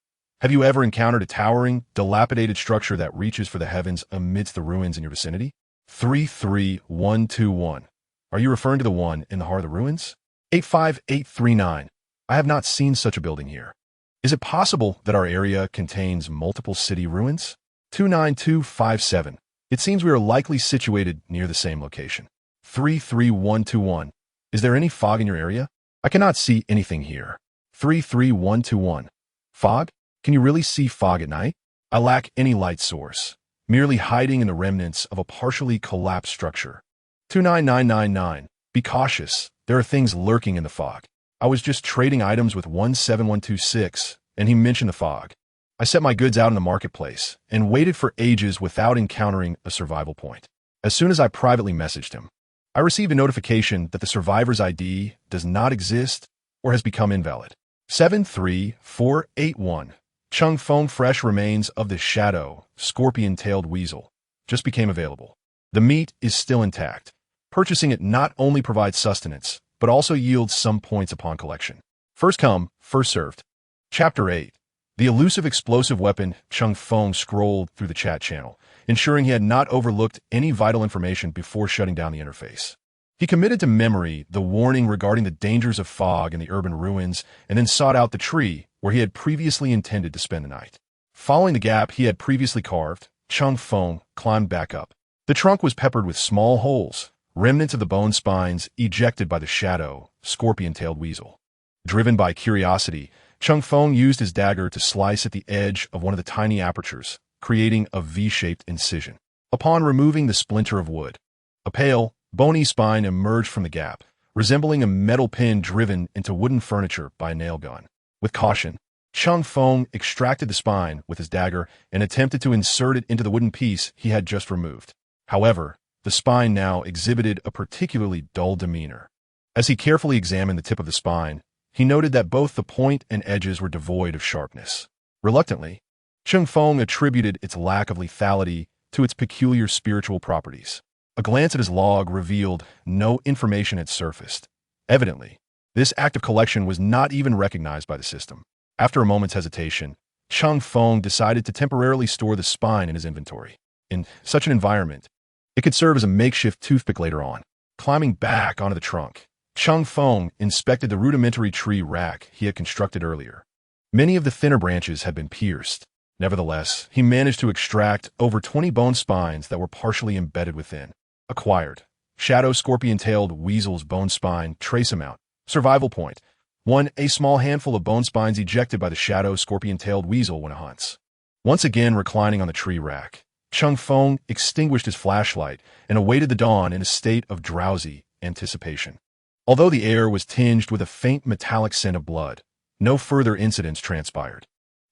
Have you ever encountered a towering, dilapidated structure that reaches for the heavens amidst the ruins in your vicinity? 33121. Are you referring to the one in the heart of the ruins? 85839. I have not seen such a building here. Is it possible that our area contains multiple city ruins? 29257. It seems we are likely situated near the same location. 33121. Is there any fog in your area? I cannot see anything here. 33121. Fog? Can you really see fog at night? I lack any light source, merely hiding in the remnants of a partially collapsed structure. 29999. Be cautious. There are things lurking in the fog. I was just trading items with 17126, and he mentioned the fog. I set my goods out in the marketplace and waited for ages without encountering a survival point. As soon as I privately messaged him, I received a notification that the survivor's ID does not exist or has become invalid. 73481. Cheng Feng fresh remains of the shadow, scorpion-tailed weasel just became available. The meat is still intact. Purchasing it not only provides sustenance, but also yields some points upon collection. First come, first served. Chapter 8. The elusive explosive weapon. Cheng Feng scrolled through the chat channel, ensuring he had not overlooked any vital information before shutting down the interface. He committed to memory the warning regarding the dangers of fog in the urban ruins and then sought out the tree where he had previously intended to spend the night. Following the gap he had previously carved, Cheng Feng climbed back up. The trunk was peppered with small holes, remnants of the bone spines ejected by the shadow, scorpion-tailed weasel. Driven by curiosity, Cheng Feng used his dagger to slice at the edge of one of the tiny apertures, creating a V-shaped incision. Upon removing the splinter of wood, a pale, bony spine emerged from the gap, resembling a metal pin driven into wooden furniture by a nail gun. With caution, Cheng Feng extracted the spine with his dagger and attempted to insert it into the wooden piece he had just removed. However, the spine now exhibited a particularly dull demeanor. As he carefully examined the tip of the spine, he noted that both the point and edges were devoid of sharpness. Reluctantly, Cheng Feng attributed its lack of lethality to its peculiar spiritual properties. A glance at his log revealed no information had surfaced. Evidently, this act of collection was not even recognized by the system. After a moment's hesitation, Cheng Feng decided to temporarily store the spine in his inventory. In such an environment, it could serve as a makeshift toothpick later on. Climbing back onto the trunk, Cheng Feng inspected the rudimentary tree rack he had constructed earlier. Many of the thinner branches had been pierced, Nevertheless, he managed to extract over 20 bone spines that were partially embedded within. Acquired. Shadow scorpion-tailed Weasels bone spine, trace amount. Survival point. 1. A small handful of bone spines ejected by the shadow scorpion-tailed weasel when it hunts. Once again reclining on the tree rack, Cheng Feng extinguished his flashlight and awaited the dawn in a state of drowsy anticipation. Although the air was tinged with a faint metallic scent of blood, no further incidents transpired.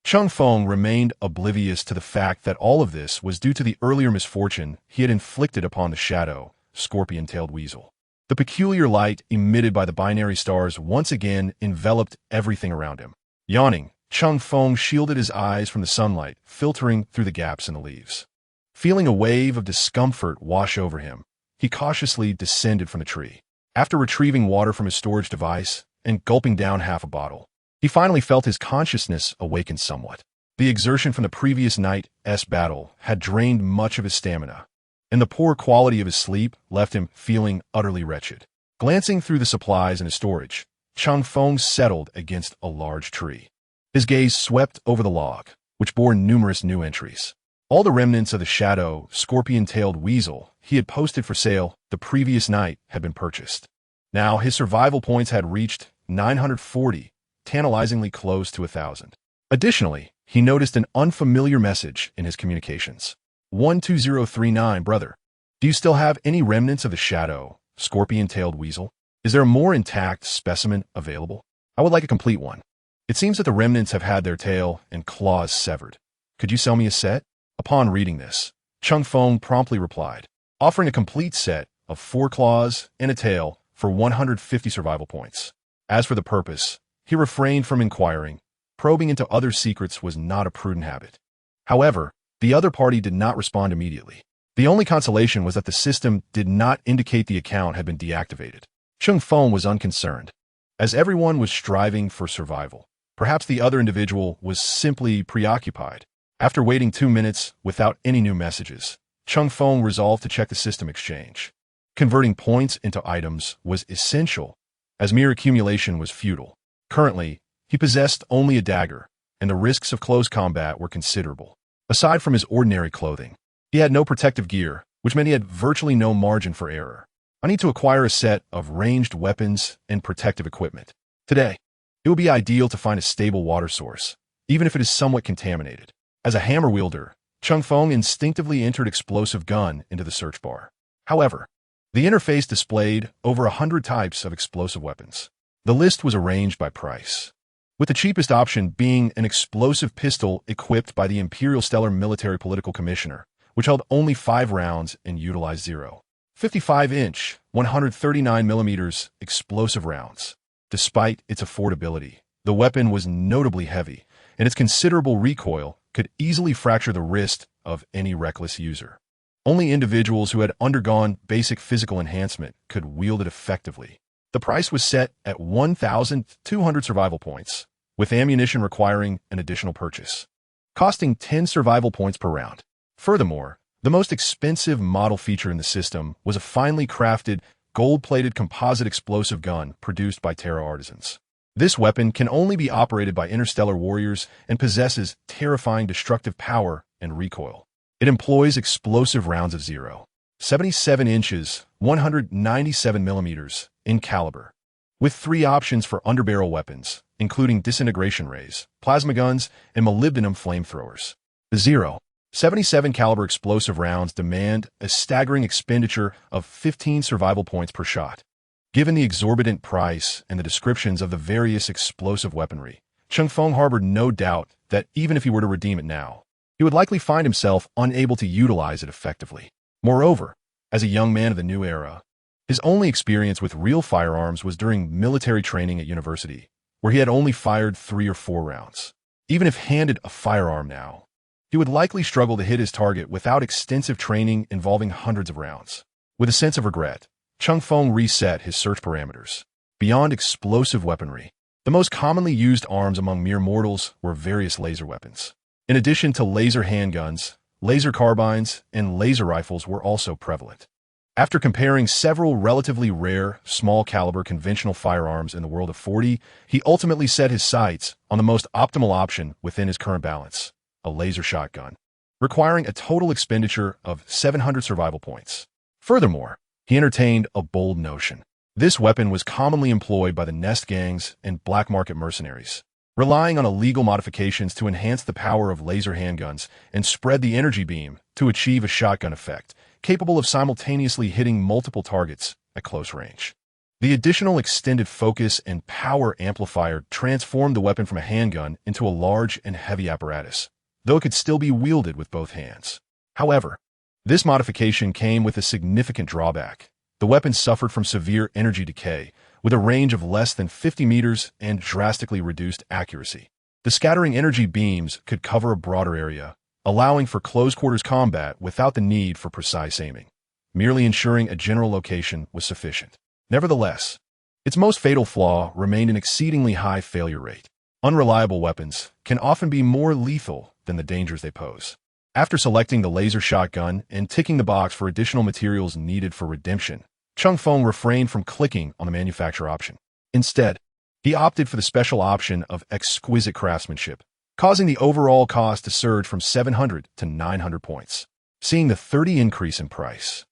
Cheng Feng remained oblivious to the fact that all of this was due to the earlier misfortune he had inflicted upon the shadow, scorpion-tailed weasel. The peculiar light emitted by the binary stars once again enveloped everything around him. Yawning, Cheng Feng shielded his eyes from the sunlight filtering through the gaps in the leaves. Feeling a wave of discomfort wash over him, he cautiously descended from the tree. After retrieving water from his storage device and gulping down half a bottle, he finally felt his consciousness awaken somewhat. The exertion from the previous night's battle had drained much of his stamina, and the poor quality of his sleep left him feeling utterly wretched. Glancing through the supplies in his storage, Cheng Feng settled against a large tree. His gaze swept over the log, which bore numerous new entries. All the remnants of the shadow, scorpion-tailed weasel he had posted for sale the previous night had been purchased. Now his survival points had reached 940, tantalizingly close to 1,000. Additionally, he noticed an unfamiliar message in his communications. 12039, brother. Do you still have any remnants of the shadow, scorpion-tailed weasel? Is there a more intact specimen available? I would like a complete one. It seems that the remnants have had their tail and claws severed. Could you sell me a set? Upon reading this, Cheng Feng promptly replied, offering a complete set of 4 claws and a tail for 150 survival points. As for the purpose, he refrained from inquiring. Probing into other secrets was not a prudent habit. However, the other party did not respond immediately. The only consolation was that the system did not indicate the account had been deactivated. Cheng Feng was unconcerned. As everyone was striving for survival, perhaps the other individual was simply preoccupied. After waiting 2 minutes without any new messages, Cheng Feng resolved to check the system exchange. Converting points into items was essential, as mere accumulation was futile. Currently, he possessed only a dagger, and the risks of close combat were considerable. Aside from his ordinary clothing, he had no protective gear, which meant he had virtually no margin for error. I need to acquire a set of ranged weapons and protective equipment. Today, it would be ideal to find a stable water source, even if it is somewhat contaminated. As a hammer wielder, Cheng Feng instinctively entered explosive gun into the search bar. However, the interface displayed over 100 types of explosive weapons. The list was arranged by price, with the cheapest option being an explosive pistol equipped by the Imperial Stellar Military Political Commissioner, which held only 5 rounds and utilized 0.55-inch, 139mm explosive rounds. Despite its affordability, the weapon was notably heavy, and its considerable recoil could easily fracture the wrist of any reckless user. Only individuals who had undergone basic physical enhancement could wield it effectively. The price was set at 1,200 survival points, with ammunition requiring an additional purchase, costing 10 survival points per round. Furthermore, the most expensive model feature in the system was a finely crafted, gold-plated composite explosive gun produced by Terra artisans. This weapon can only be operated by interstellar warriors and possesses terrifying destructive power and recoil. It employs explosive rounds of 0.77 inches, 197mm in caliber, with 3 options for underbarrel weapons, including disintegration rays, plasma guns, and molybdenum flamethrowers. The 0.77 caliber explosive rounds demand a staggering expenditure of 15 survival points per shot. Given the exorbitant price and the descriptions of the various explosive weaponry, Cheng Feng harbored no doubt that even if he were to redeem it now, he would likely find himself unable to utilize it effectively. Moreover, as a young man of the new era, his only experience with real firearms was during military training at university, where he had only fired 3 or 4 rounds. Even if handed a firearm now, he would likely struggle to hit his target without extensive training involving hundreds of rounds. With a sense of regret, Cheng Feng reset his search parameters. Beyond explosive weaponry, the most commonly used arms among mere mortals were various laser weapons. In addition to laser handguns, laser carbines and laser rifles were also prevalent. After comparing several relatively rare, small-caliber conventional firearms in the world of 40, he ultimately set his sights on the most optimal option within his current balance: a laser shotgun, requiring a total expenditure of 700 survival points. Furthermore, he entertained a bold notion. This weapon was commonly employed by the nest gangs and black market mercenaries, relying on illegal modifications to enhance the power of laser handguns and spread the energy beam to achieve a shotgun effect, capable of simultaneously hitting multiple targets at close range. The additional extended focus and power amplifier transformed the weapon from a handgun into a large and heavy apparatus, though it could still be wielded with both hands. However, this modification came with a significant drawback. The weapon suffered from severe energy decay, with a range of less than 50 meters and drastically reduced accuracy. The scattering energy beams could cover a broader area, allowing for close-quarters combat without the need for precise aiming. Merely ensuring a general location was sufficient. Nevertheless, its most fatal flaw remained an exceedingly high failure rate. Unreliable weapons can often be more lethal than the dangers they pose. After selecting the laser shotgun and ticking the box for additional materials needed for redemption, Cheng Feng refrained from clicking on the manufacture option. Instead, he opted for the special option of exquisite craftsmanship, causing the overall cost to surge from 700 to 900 points. Seeing the 30 increase in price,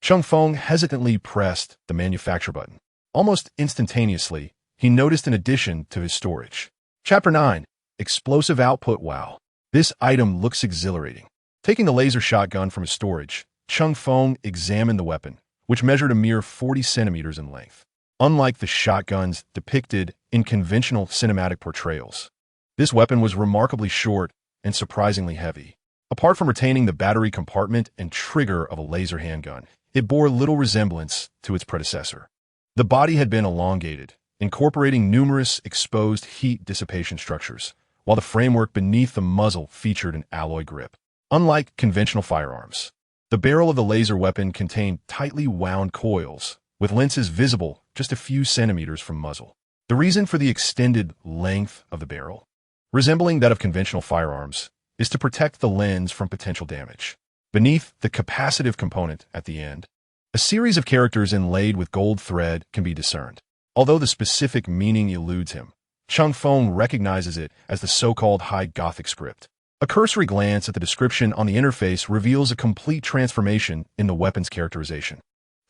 Cheng Feng hesitantly pressed the manufacture button. Almost instantaneously, he noticed an addition to his storage. Chapter 9. Explosive Output. Wow. This item looks exhilarating. Taking the laser shotgun from his storage, Cheng Feng examined the weapon, which measured a mere 40 centimeters in length. Unlike the shotguns depicted in conventional cinematic portrayals, this weapon was remarkably short and surprisingly heavy. Apart from retaining the battery compartment and trigger of a laser handgun, it bore little resemblance to its predecessor. The body had been elongated, incorporating numerous exposed heat dissipation structures, while the framework beneath the muzzle featured an alloy grip. Unlike conventional firearms, the barrel of the laser weapon contained tightly wound coils, with lenses visible just a few centimeters from muzzle. The reason for the extended length of the barrel, resembling that of conventional firearms, is to protect the lens from potential damage. Beneath the capacitive component at the end, a series of characters inlaid with gold thread can be discerned. Although the specific meaning eludes him, Cheng Feng recognizes it as the so-called High Gothic script. A cursory glance at the description on the interface reveals a complete transformation in the weapon's characterization.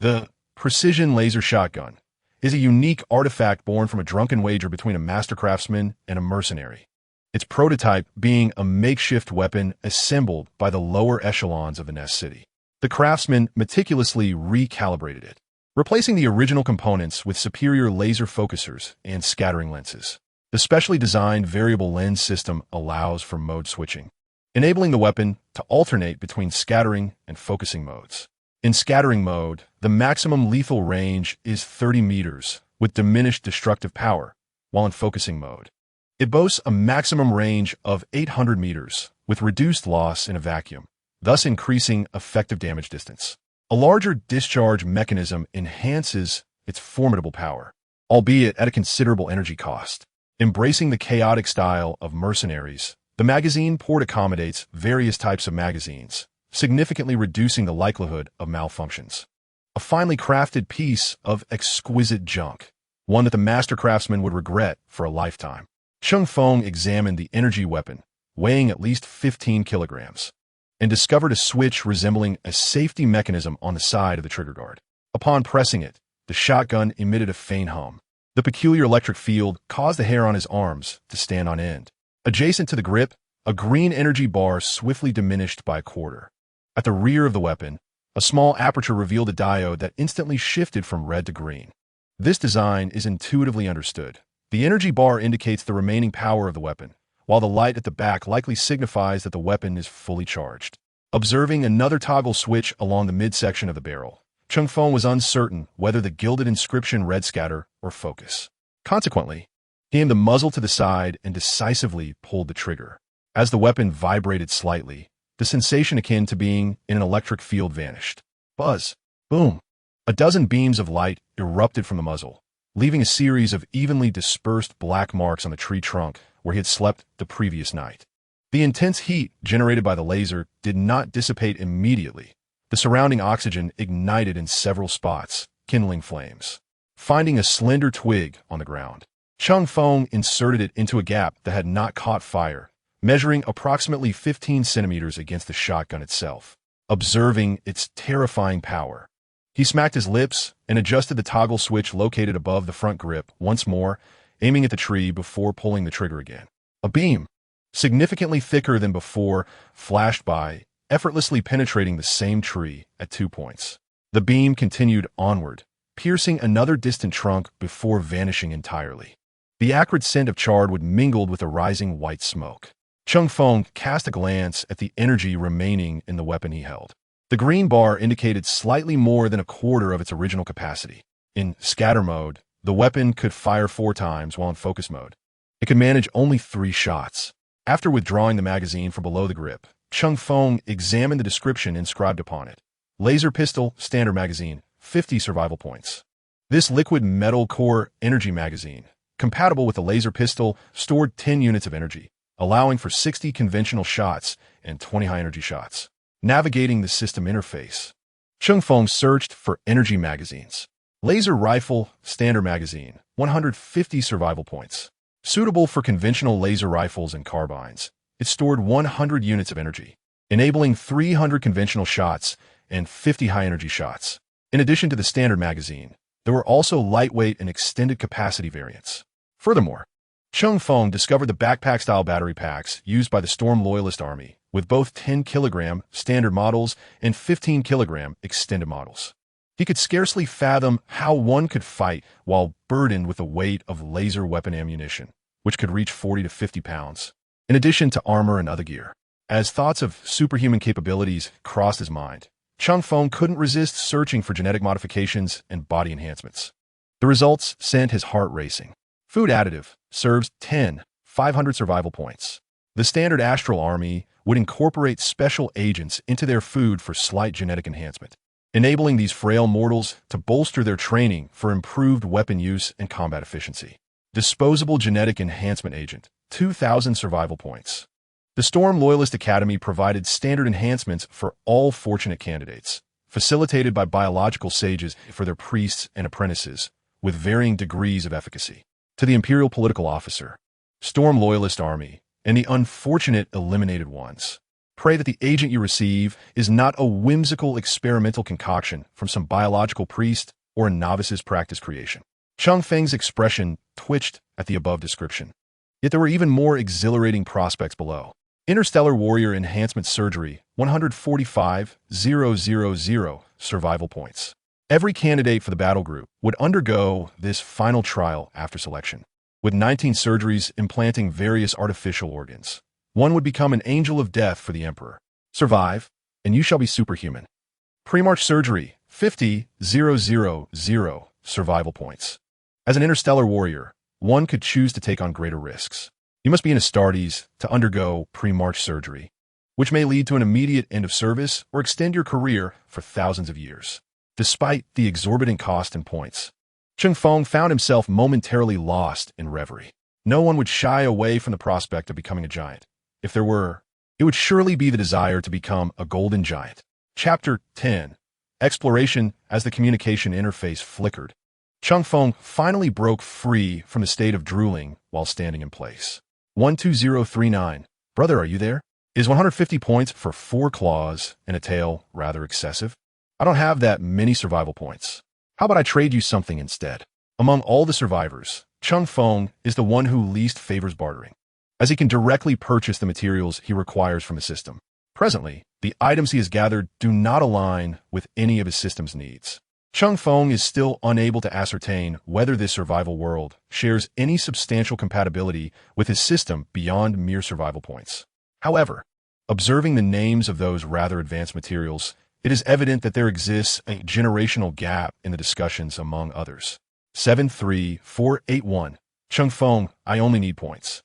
The precision laser shotgun is a unique artifact born from a drunken wager between a master craftsman and a mercenary. Its prototype being a makeshift weapon assembled by the lower echelons of the Nest City. The craftsman meticulously recalibrated it, replacing the original components with superior laser focusers and scattering lenses. The specially designed variable lens system allows for mode switching, enabling the weapon to alternate between scattering and focusing modes. In scattering mode, the maximum lethal range is 30 meters, with diminished destructive power, while in focusing mode, it boasts a maximum range of 800 meters, with reduced loss in a vacuum, thus increasing effective damage distance. A larger discharge mechanism enhances its formidable power, albeit at a considerable energy cost. Embracing the chaotic style of mercenaries, the magazine port accommodates various types of magazines, significantly reducing the likelihood of malfunctions. A finely crafted piece of exquisite junk, one that the master craftsman would regret for a lifetime. Cheng Feng examined the energy weapon, weighing at least 15 kilograms, and discovered a switch resembling a safety mechanism on the side of the trigger guard. Upon pressing it, the shotgun emitted a faint hum. The peculiar electric field caused the hair on his arms to stand on end. Adjacent to the grip, a green energy bar swiftly diminished by a quarter. At the rear of the weapon, a small aperture revealed a diode that instantly shifted from red to green. This design is intuitively understood. The energy bar indicates the remaining power of the weapon, while the light at the back likely signifies that the weapon is fully charged. Observing another toggle switch along the midsection of the barrel, Cheng Feng was uncertain whether the gilded inscription read scatter or focus. Consequently, he aimed the muzzle to the side and decisively pulled the trigger. As the weapon vibrated slightly, the sensation akin to being in an electric field vanished. Buzz. Boom. A dozen beams of light erupted from the muzzle, leaving a series of evenly dispersed black marks on the tree trunk where he had slept the previous night. The intense heat generated by the laser did not dissipate immediately. The surrounding oxygen ignited in several spots, kindling flames. Finding a slender twig on the ground, Cheng Feng inserted it into a gap that had not caught fire, measuring approximately 15 centimeters against the shotgun itself. Observing its terrifying power, he smacked his lips and adjusted the toggle switch located above the front grip once more, aiming at the tree before pulling the trigger again. A beam, significantly thicker than before, flashed by, effortlessly penetrating the same tree at 2 points. The beam continued onward, piercing another distant trunk before vanishing entirely. The acrid scent of charred wood mingled with the rising white smoke. Cheng Feng cast a glance at the energy remaining in the weapon he held. The green bar indicated slightly more than a quarter of its original capacity. In scatter mode, the weapon could fire 4 times, while in focus mode, it could manage only 3 shots. After withdrawing the magazine from below the grip, Cheng Feng examined the description inscribed upon it. Laser pistol, standard magazine, 50 survival points. This liquid metal core energy magazine, compatible with the laser pistol, stored 10 units of energy, allowing for 60 conventional shots and 20 high-energy shots. Navigating the system interface, Cheng Feng searched for energy magazines. Laser rifle, standard magazine, 150 survival points. Suitable for conventional laser rifles and carbines, it stored 100 units of energy, enabling 300 conventional shots and 50 high-energy shots. In addition to the standard magazine, there were also lightweight and extended capacity variants. Furthermore, Cheng Feng discovered the backpack-style battery packs used by the Storm Loyalist Army, with both 10-kilogram standard models and 15-kilogram extended models. He could scarcely fathom how one could fight while burdened with the weight of laser weapon ammunition, which could reach 40 to 50 pounds, in addition to armor and other gear. As thoughts of superhuman capabilities crossed his mind, Cheng Feng couldn't resist searching for genetic modifications and body enhancements. The results sent his heart racing. Food additive serves 10, 500 survival points. The standard Astral Army would incorporate special agents into their food for slight genetic enhancement, enabling these frail mortals to bolster their training for improved weapon use and combat efficiency. Disposable genetic enhancement agent, 2,000 survival points. The Storm Loyalist Academy provided standard enhancements for all fortunate candidates, facilitated by biological sages for their priests and apprentices, with varying degrees of efficacy. To the Imperial political officer, Storm Loyalist Army, and the unfortunate eliminated ones, pray that the agent you receive is not a whimsical experimental concoction from some biological priest or a novice's practice creation. Cheng Feng's expression twitched at the above description. Yet there were even more exhilarating prospects below. Interstellar Warrior Enhancement Surgery, 145,000 survival points. Every candidate for the battle group would undergo this final trial after selection, with 19 surgeries implanting various artificial organs. One would become an angel of death for the Emperor. Survive, and you shall be superhuman. Pre-March Surgery, 50,000 survival points. As an interstellar warrior, one could choose to take on greater risks. You must be an Astartes to undergo pre-March surgery, which may lead to an immediate end of service or extend your career for thousands of years. Despite the exorbitant cost and points, Cheng Feng found himself momentarily lost in reverie. No one would shy away from the prospect of becoming a giant. If there were, it would surely be the desire to become a golden giant. Chapter 10. Exploration. As the communication interface flickered, Cheng Feng finally broke free from the state of drooling while standing in place. 12039. Brother, are you there? Is 150 points for 4 claws and a tail rather excessive? I don't have that many survival points. How about I trade you something instead? Among all the survivors, Cheng Feng is the one who least favors bartering, as he can directly purchase the materials he requires from his system. Presently, the items he has gathered do not align with any of his system's needs. Cheng Feng is still unable to ascertain whether this survival world shares any substantial compatibility with his system beyond mere survival points. However, observing the names of those rather advanced materials, it is evident that there exists a generational gap in the discussions among others. 73481. Cheng Feng, I only need points.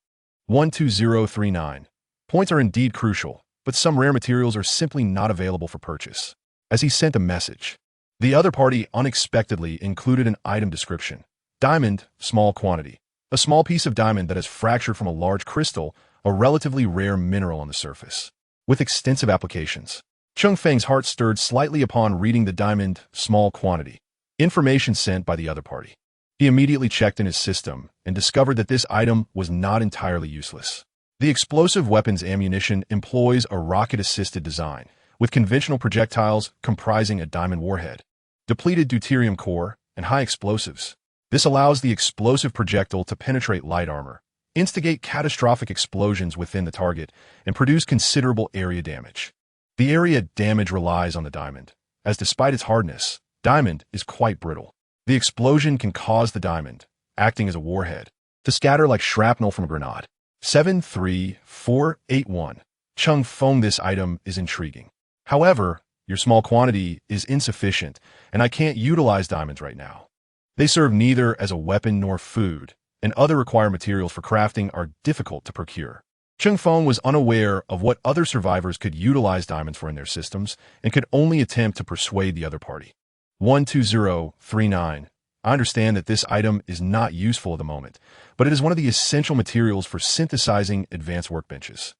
12039. Points are indeed crucial, but some rare materials are simply not available for purchase. As he sent a message, the other party unexpectedly included an item description. Diamond, small quantity. A small piece of diamond that has fractured from a large crystal, a relatively rare mineral on the surface. With extensive applications. Cheng Feng's heart stirred slightly upon reading the diamond, small quantity. Information sent by the other party. He immediately checked in his system and discovered that this item was not entirely useless. The explosive weapons ammunition employs a rocket-assisted design, with conventional projectiles comprising a diamond warhead, depleted deuterium core, and high explosives. This allows the explosive projectile to penetrate light armor, instigate catastrophic explosions within the target, and produce considerable area damage. The area damage relies on the diamond, as despite its hardness, diamond is quite brittle. The explosion can cause the diamond, acting as a warhead, to scatter like shrapnel from a grenade. 73481. Cheng Feng. This item is intriguing. However, your small quantity is insufficient, and I can't utilize diamonds right now. They serve neither as a weapon nor food, and other required materials for crafting are difficult to procure. Cheng Feng was unaware of what other survivors could utilize diamonds for in their systems, and could only attempt to persuade the other party. 12039. I understand that this item is not useful at the moment, but it is one of the essential materials for synthesizing advanced workbenches.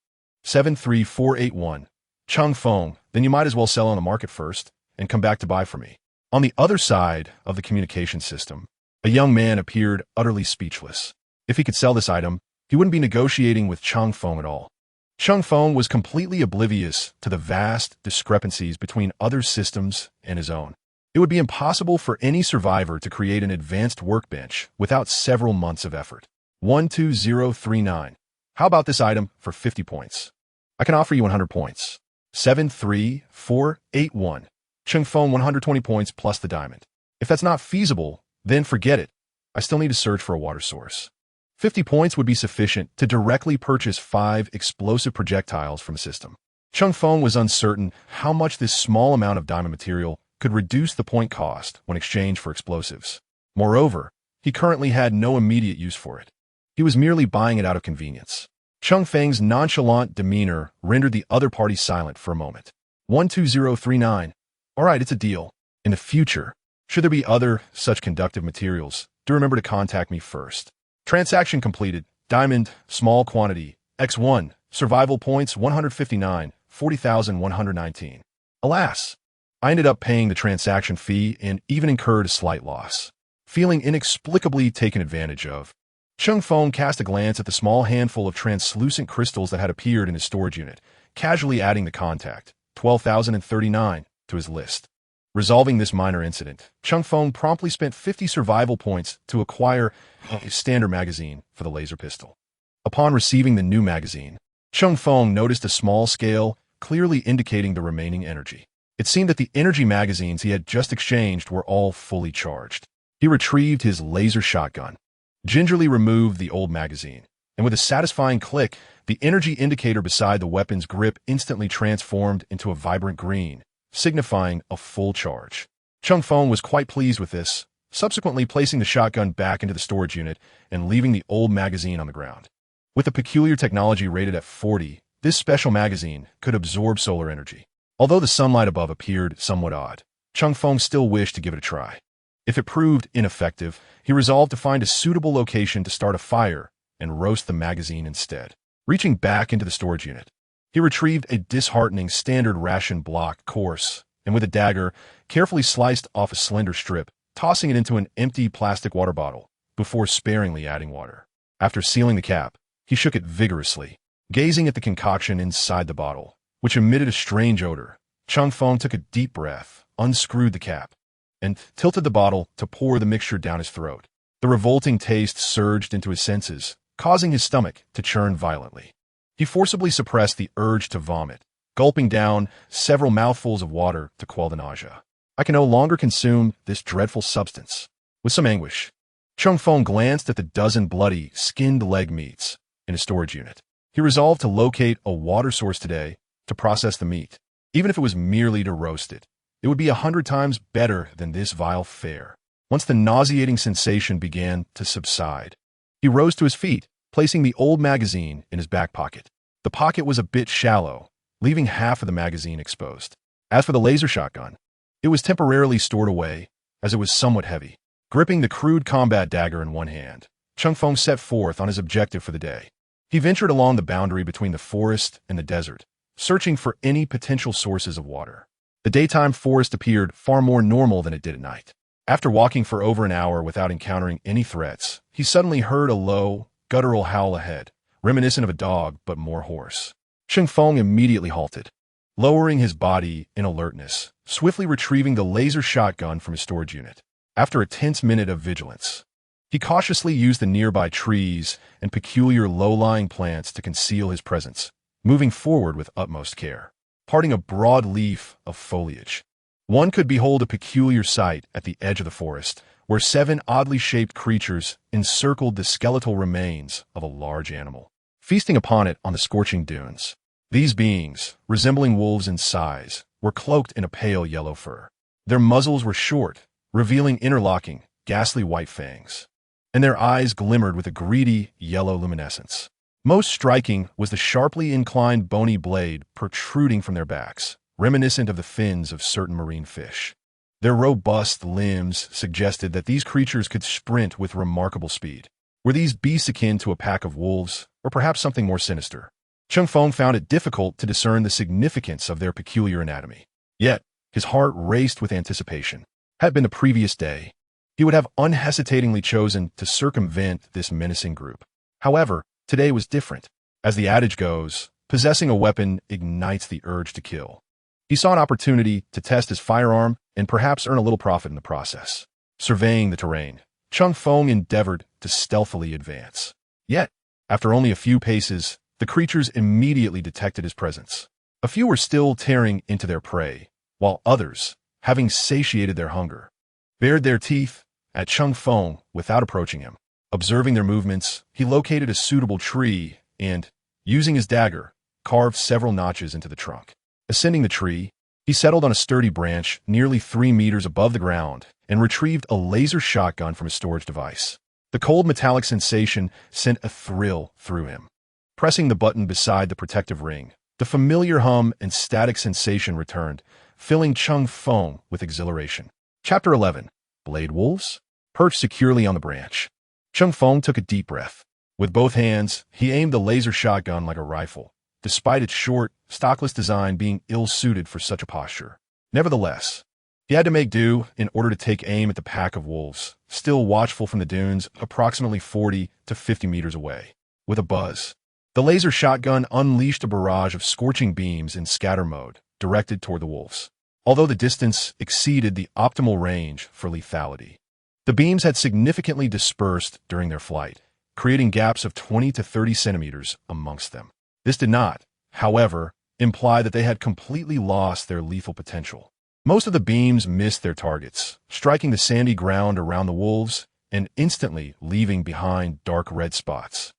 73481. Cheng Feng. Then you might as well sell on the market first, and come back to buy from me. On the other side of the communication system, a young man appeared utterly speechless. If he could sell this item, he wouldn't be negotiating with Cheng Feng at all. Cheng Feng was completely oblivious to the vast discrepancies between other systems and his own. It would be impossible for any survivor to create an advanced workbench without several months of effort. 12039. How about this item for 50 points? I can offer you 100 points. 73481. Cheng Feng. 120 points plus the diamond. If that's not feasible, then forget it. I still need to search for a water source. 50 points would be sufficient to directly purchase 5 explosive projectiles from a system. Cheng Feng was uncertain how much this small amount of diamond material could reduce the point cost when exchanged for explosives. Moreover, he currently had no immediate use for it. He was merely buying it out of convenience. Cheng Feng's nonchalant demeanor rendered the other party silent for a moment. 12039. All right, it's a deal. In the future, should there be other such conductive materials, do remember to contact me first. Transaction completed. Diamond, small quantity, X1, survival points 159, 40,119. Alas, I ended up paying the transaction fee and even incurred a slight loss. Feeling inexplicably taken advantage of, Cheng Feng cast a glance at the small handful of translucent crystals that had appeared in his storage unit, casually adding the contact, 12,039, to his list. Resolving this minor incident, Cheng Feng promptly spent 50 survival points to acquire a standard magazine for the laser pistol. Upon receiving the new magazine, Cheng Feng noticed a small scale, clearly indicating the remaining energy. It seemed that the energy magazines he had just exchanged were all fully charged. He retrieved his laser shotgun, gingerly removed the old magazine, and with a satisfying click, the energy indicator beside the weapon's grip instantly transformed into a vibrant green, signifying a full charge. Cheng Feng was quite pleased with this, subsequently placing the shotgun back into the storage unit and leaving the old magazine on the ground. With a peculiar technology rated at 40, this special magazine could absorb solar energy. Although the sunlight above appeared somewhat odd, Cheng Feng still wished to give it a try. If it proved ineffective, he resolved to find a suitable location to start a fire and roast the magazine instead. Reaching back into the storage unit, he retrieved a disheartening standard ration block course, and with a dagger, carefully sliced off a slender strip, tossing it into an empty plastic water bottle, before sparingly adding water. After sealing the cap, he shook it vigorously. Gazing at the concoction inside the bottle, which emitted a strange odor, Cheng Feng took a deep breath, unscrewed the cap, and tilted the bottle to pour the mixture down his throat. The revolting taste surged into his senses, causing his stomach to churn violently. He forcibly suppressed the urge to vomit, gulping down several mouthfuls of water to quell the nausea. I can no longer consume this dreadful substance. With some anguish, Cheng Feng glanced at the dozen bloody, skinned leg meats in his storage unit. He resolved to locate a water source today to process the meat. Even if it was merely to roast it, it would be 100 times better than this vile fare. Once the nauseating sensation began to subside, he rose to his feet, placing the old magazine in his back pocket. The pocket was a bit shallow, leaving half of the magazine exposed. As for the laser shotgun, it was temporarily stored away, as it was somewhat heavy. Gripping the crude combat dagger in one hand, Cheng Feng set forth on his objective for the day. He ventured along the boundary between the forest and the desert, searching for any potential sources of water. The daytime forest appeared far more normal than it did at night. After walking for over an hour without encountering any threats, he suddenly heard a low, guttural howl ahead, reminiscent of a dog but more hoarse. Cheng Feng immediately halted, lowering his body in alertness, swiftly retrieving the laser shotgun from his storage unit. After a tense minute of vigilance, he cautiously used the nearby trees and peculiar low-lying plants to conceal his presence, moving forward with utmost care. Parting a broad leaf of foliage, one could behold a peculiar sight at the edge of the forest, where 7 oddly shaped creatures encircled the skeletal remains of a large animal, feasting upon it on the scorching dunes. These beings, resembling wolves in size, were cloaked in a pale yellow fur. Their muzzles were short, revealing interlocking, ghastly white fangs, and their eyes glimmered with a greedy yellow luminescence. Most striking was the sharply inclined bony blade protruding from their backs, reminiscent of the fins of certain marine fish. Their robust limbs suggested that these creatures could sprint with remarkable speed. Were these beasts akin to a pack of wolves, or perhaps something more sinister? Cheng Feng found it difficult to discern the significance of their peculiar anatomy. Yet, his heart raced with anticipation. Had it been the previous day, he would have unhesitatingly chosen to circumvent this menacing group. However, today was different. As the adage goes, possessing a weapon ignites the urge to kill. He saw an opportunity to test his firearm and perhaps earn a little profit in the process. Surveying the terrain, Cheng Feng endeavored to stealthily advance. Yet, after only a few paces, the creatures immediately detected his presence. A few were still tearing into their prey, while others, having satiated their hunger, bared their teeth at Cheng Feng without approaching him. Observing their movements, he located a suitable tree and, using his dagger, carved several notches into the trunk. Ascending the tree, he settled on a sturdy branch nearly 3 meters above the ground and retrieved a laser shotgun from his storage device. The cold metallic sensation sent a thrill through him. Pressing the button beside the protective ring, the familiar hum and static sensation returned, filling Cheng Feng with exhilaration. Chapter 11. Blade Wolves? Perched securely on the branch, Cheng Feng took a deep breath. With both hands, he aimed the laser shotgun like a rifle, despite its short, stockless design being ill-suited for such a posture. Nevertheless, he had to make do in order to take aim at the pack of wolves, still watchful from the dunes approximately 40 to 50 meters away. With a buzz, the laser shotgun unleashed a barrage of scorching beams in scatter mode, directed toward the wolves. Although the distance exceeded the optimal range for lethality, the beams had significantly dispersed during their flight, creating gaps of 20 to 30 centimeters amongst them. This did not, however, imply that they had completely lost their lethal potential. Most of the beams missed their targets, striking the sandy ground around the wolves and instantly leaving behind dark red spots.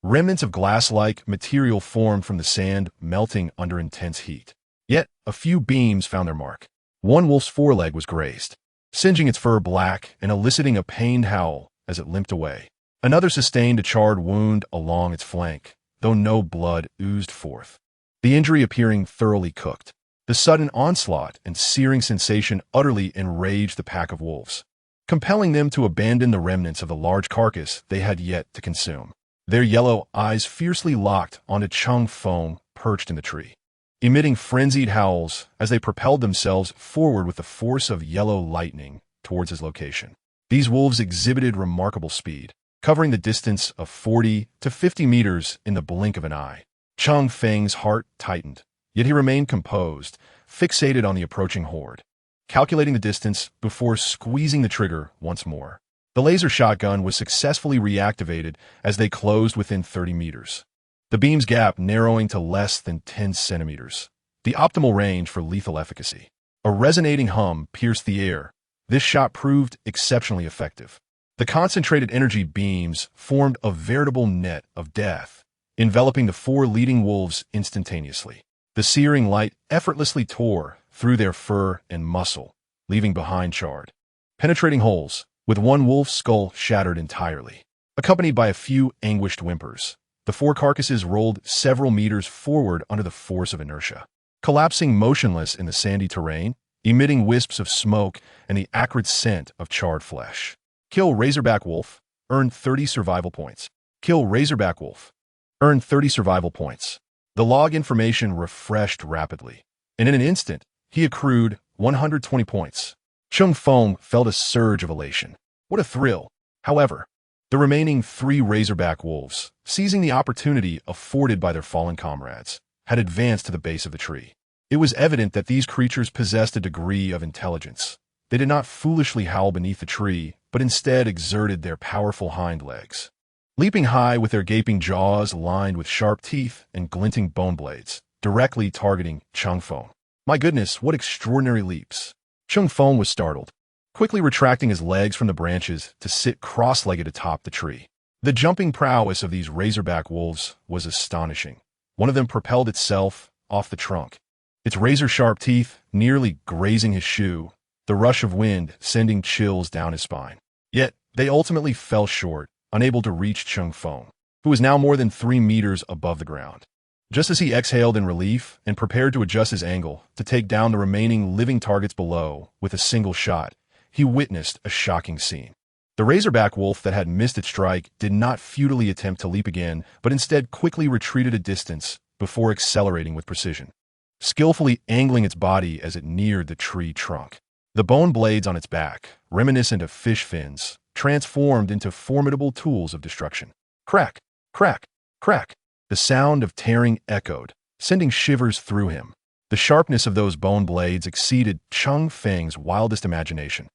Remnants of glass-like material formed from the sand, melting under intense heat. Yet, a few beams found their mark. One wolf's foreleg was grazed, singeing its fur black and eliciting a pained howl as it limped away. Another sustained a charred wound along its flank, though no blood oozed forth, the injury appearing thoroughly cooked. The sudden onslaught and searing sensation utterly enraged the pack of wolves, compelling them to abandon the remnants of the large carcass they had yet to consume. Their yellow eyes fiercely locked onto Cheng Feng perched in the tree, emitting frenzied howls as they propelled themselves forward with the force of yellow lightning towards his location. These wolves exhibited remarkable speed, covering the distance of 40 to 50 meters in the blink of an eye. Cheng Feng's heart tightened, yet he remained composed, fixated on the approaching horde, calculating the distance before squeezing the trigger once more. The laser shotgun was successfully reactivated as they closed within 30 meters, the beam's gap narrowing to less than 10 centimeters, the optimal range for lethal efficacy. A resonating hum pierced the air. This shot proved exceptionally effective. The concentrated energy beams formed a veritable net of death, enveloping the 4 leading wolves instantaneously. The searing light effortlessly tore through their fur and muscle, leaving behind charred, penetrating holes, with one wolf's skull shattered entirely. Accompanied by a few anguished whimpers, the 4 carcasses rolled several meters forward under the force of inertia, collapsing motionless in the sandy terrain, emitting wisps of smoke and the acrid scent of charred flesh. Kill Razorback Wolf, earn 30 survival points. Kill Razorback Wolf, earn 30 survival points. The log information refreshed rapidly, and in an instant, he accrued 120 points. Cheng Feng felt a surge of elation. What a thrill! However, The remaining 3 razorback wolves, seizing the opportunity afforded by their fallen comrades, had advanced to the base of the tree. It was evident that these creatures possessed a degree of intelligence. They did not foolishly howl beneath the tree, but instead exerted their powerful hind legs. Leaping high with their gaping jaws lined with sharp teeth and glinting bone blades, directly targeting Cheng Feng. My goodness, what extraordinary leaps! Cheng Feng was startled, quickly retracting his legs from the branches to sit cross-legged atop the tree. The jumping prowess of these razorback wolves was astonishing. One of them propelled itself off the trunk, its razor-sharp teeth nearly grazing his shoe, the rush of wind sending chills down his spine. Yet, they ultimately fell short, unable to reach Cheng Feng, who was now more than 3 meters above the ground. Just as he exhaled in relief and prepared to adjust his angle to take down the remaining living targets below with a single shot, he witnessed a shocking scene. The razorback wolf that had missed its strike did not futilely attempt to leap again, but instead quickly retreated a distance before accelerating with precision, skillfully angling its body as it neared the tree trunk. The bone blades on its back, reminiscent of fish fins, transformed into formidable tools of destruction. Crack, crack, crack. The sound of tearing echoed, sending shivers through him. The sharpness of those bone blades exceeded Cheng Feng's wildest imagination,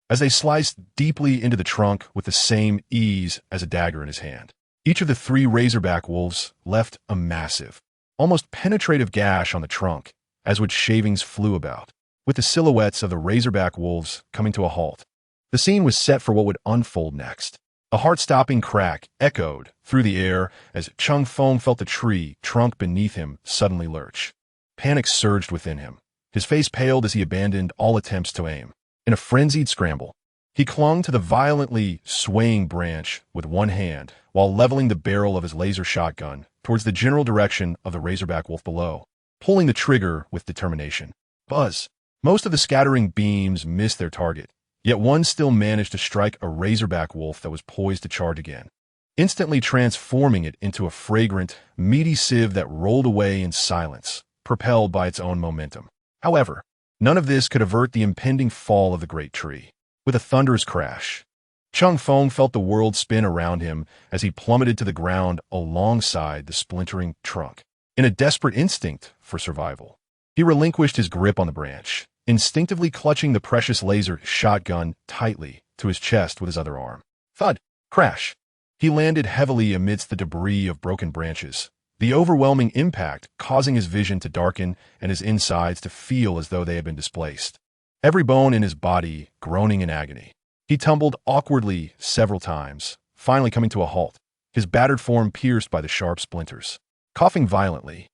as they sliced deeply into the trunk with the same ease as a dagger in his hand. Each of the 3 razorback wolves left a massive, almost penetrative gash on the trunk, as wood shavings flew about, with the silhouettes of the razorback wolves coming to a halt. The scene was set for what would unfold next. A heart-stopping crack echoed through the air as Cheng Feng felt the tree trunk beneath him suddenly lurch. Panic surged within him. His face paled as he abandoned all attempts to aim. In a frenzied scramble, he clung to the violently swaying branch with one hand while leveling the barrel of his laser shotgun towards the general direction of the razorback wolf below, pulling the trigger with determination. Buzz! Most of the scattering beams missed their target, yet one still managed to strike a razorback wolf that was poised to charge again, instantly transforming it into a fragrant, meaty sieve that rolled away in silence, propelled by its own momentum. However, none of this could avert the impending fall of the great tree. With a thunderous crash, Cheng Feng felt the world spin around him as he plummeted to the ground alongside the splintering trunk. In a desperate instinct for survival, he relinquished his grip on the branch, instinctively clutching the precious laser shotgun tightly to his chest with his other arm. Thud! Crash! He landed heavily amidst the debris of broken branches, the overwhelming impact causing his vision to darken and his insides to feel as though they had been displaced. Every bone in his body groaning in agony. He tumbled awkwardly several times, finally coming to a halt, his battered form pierced by the sharp splinters. Coughing violently,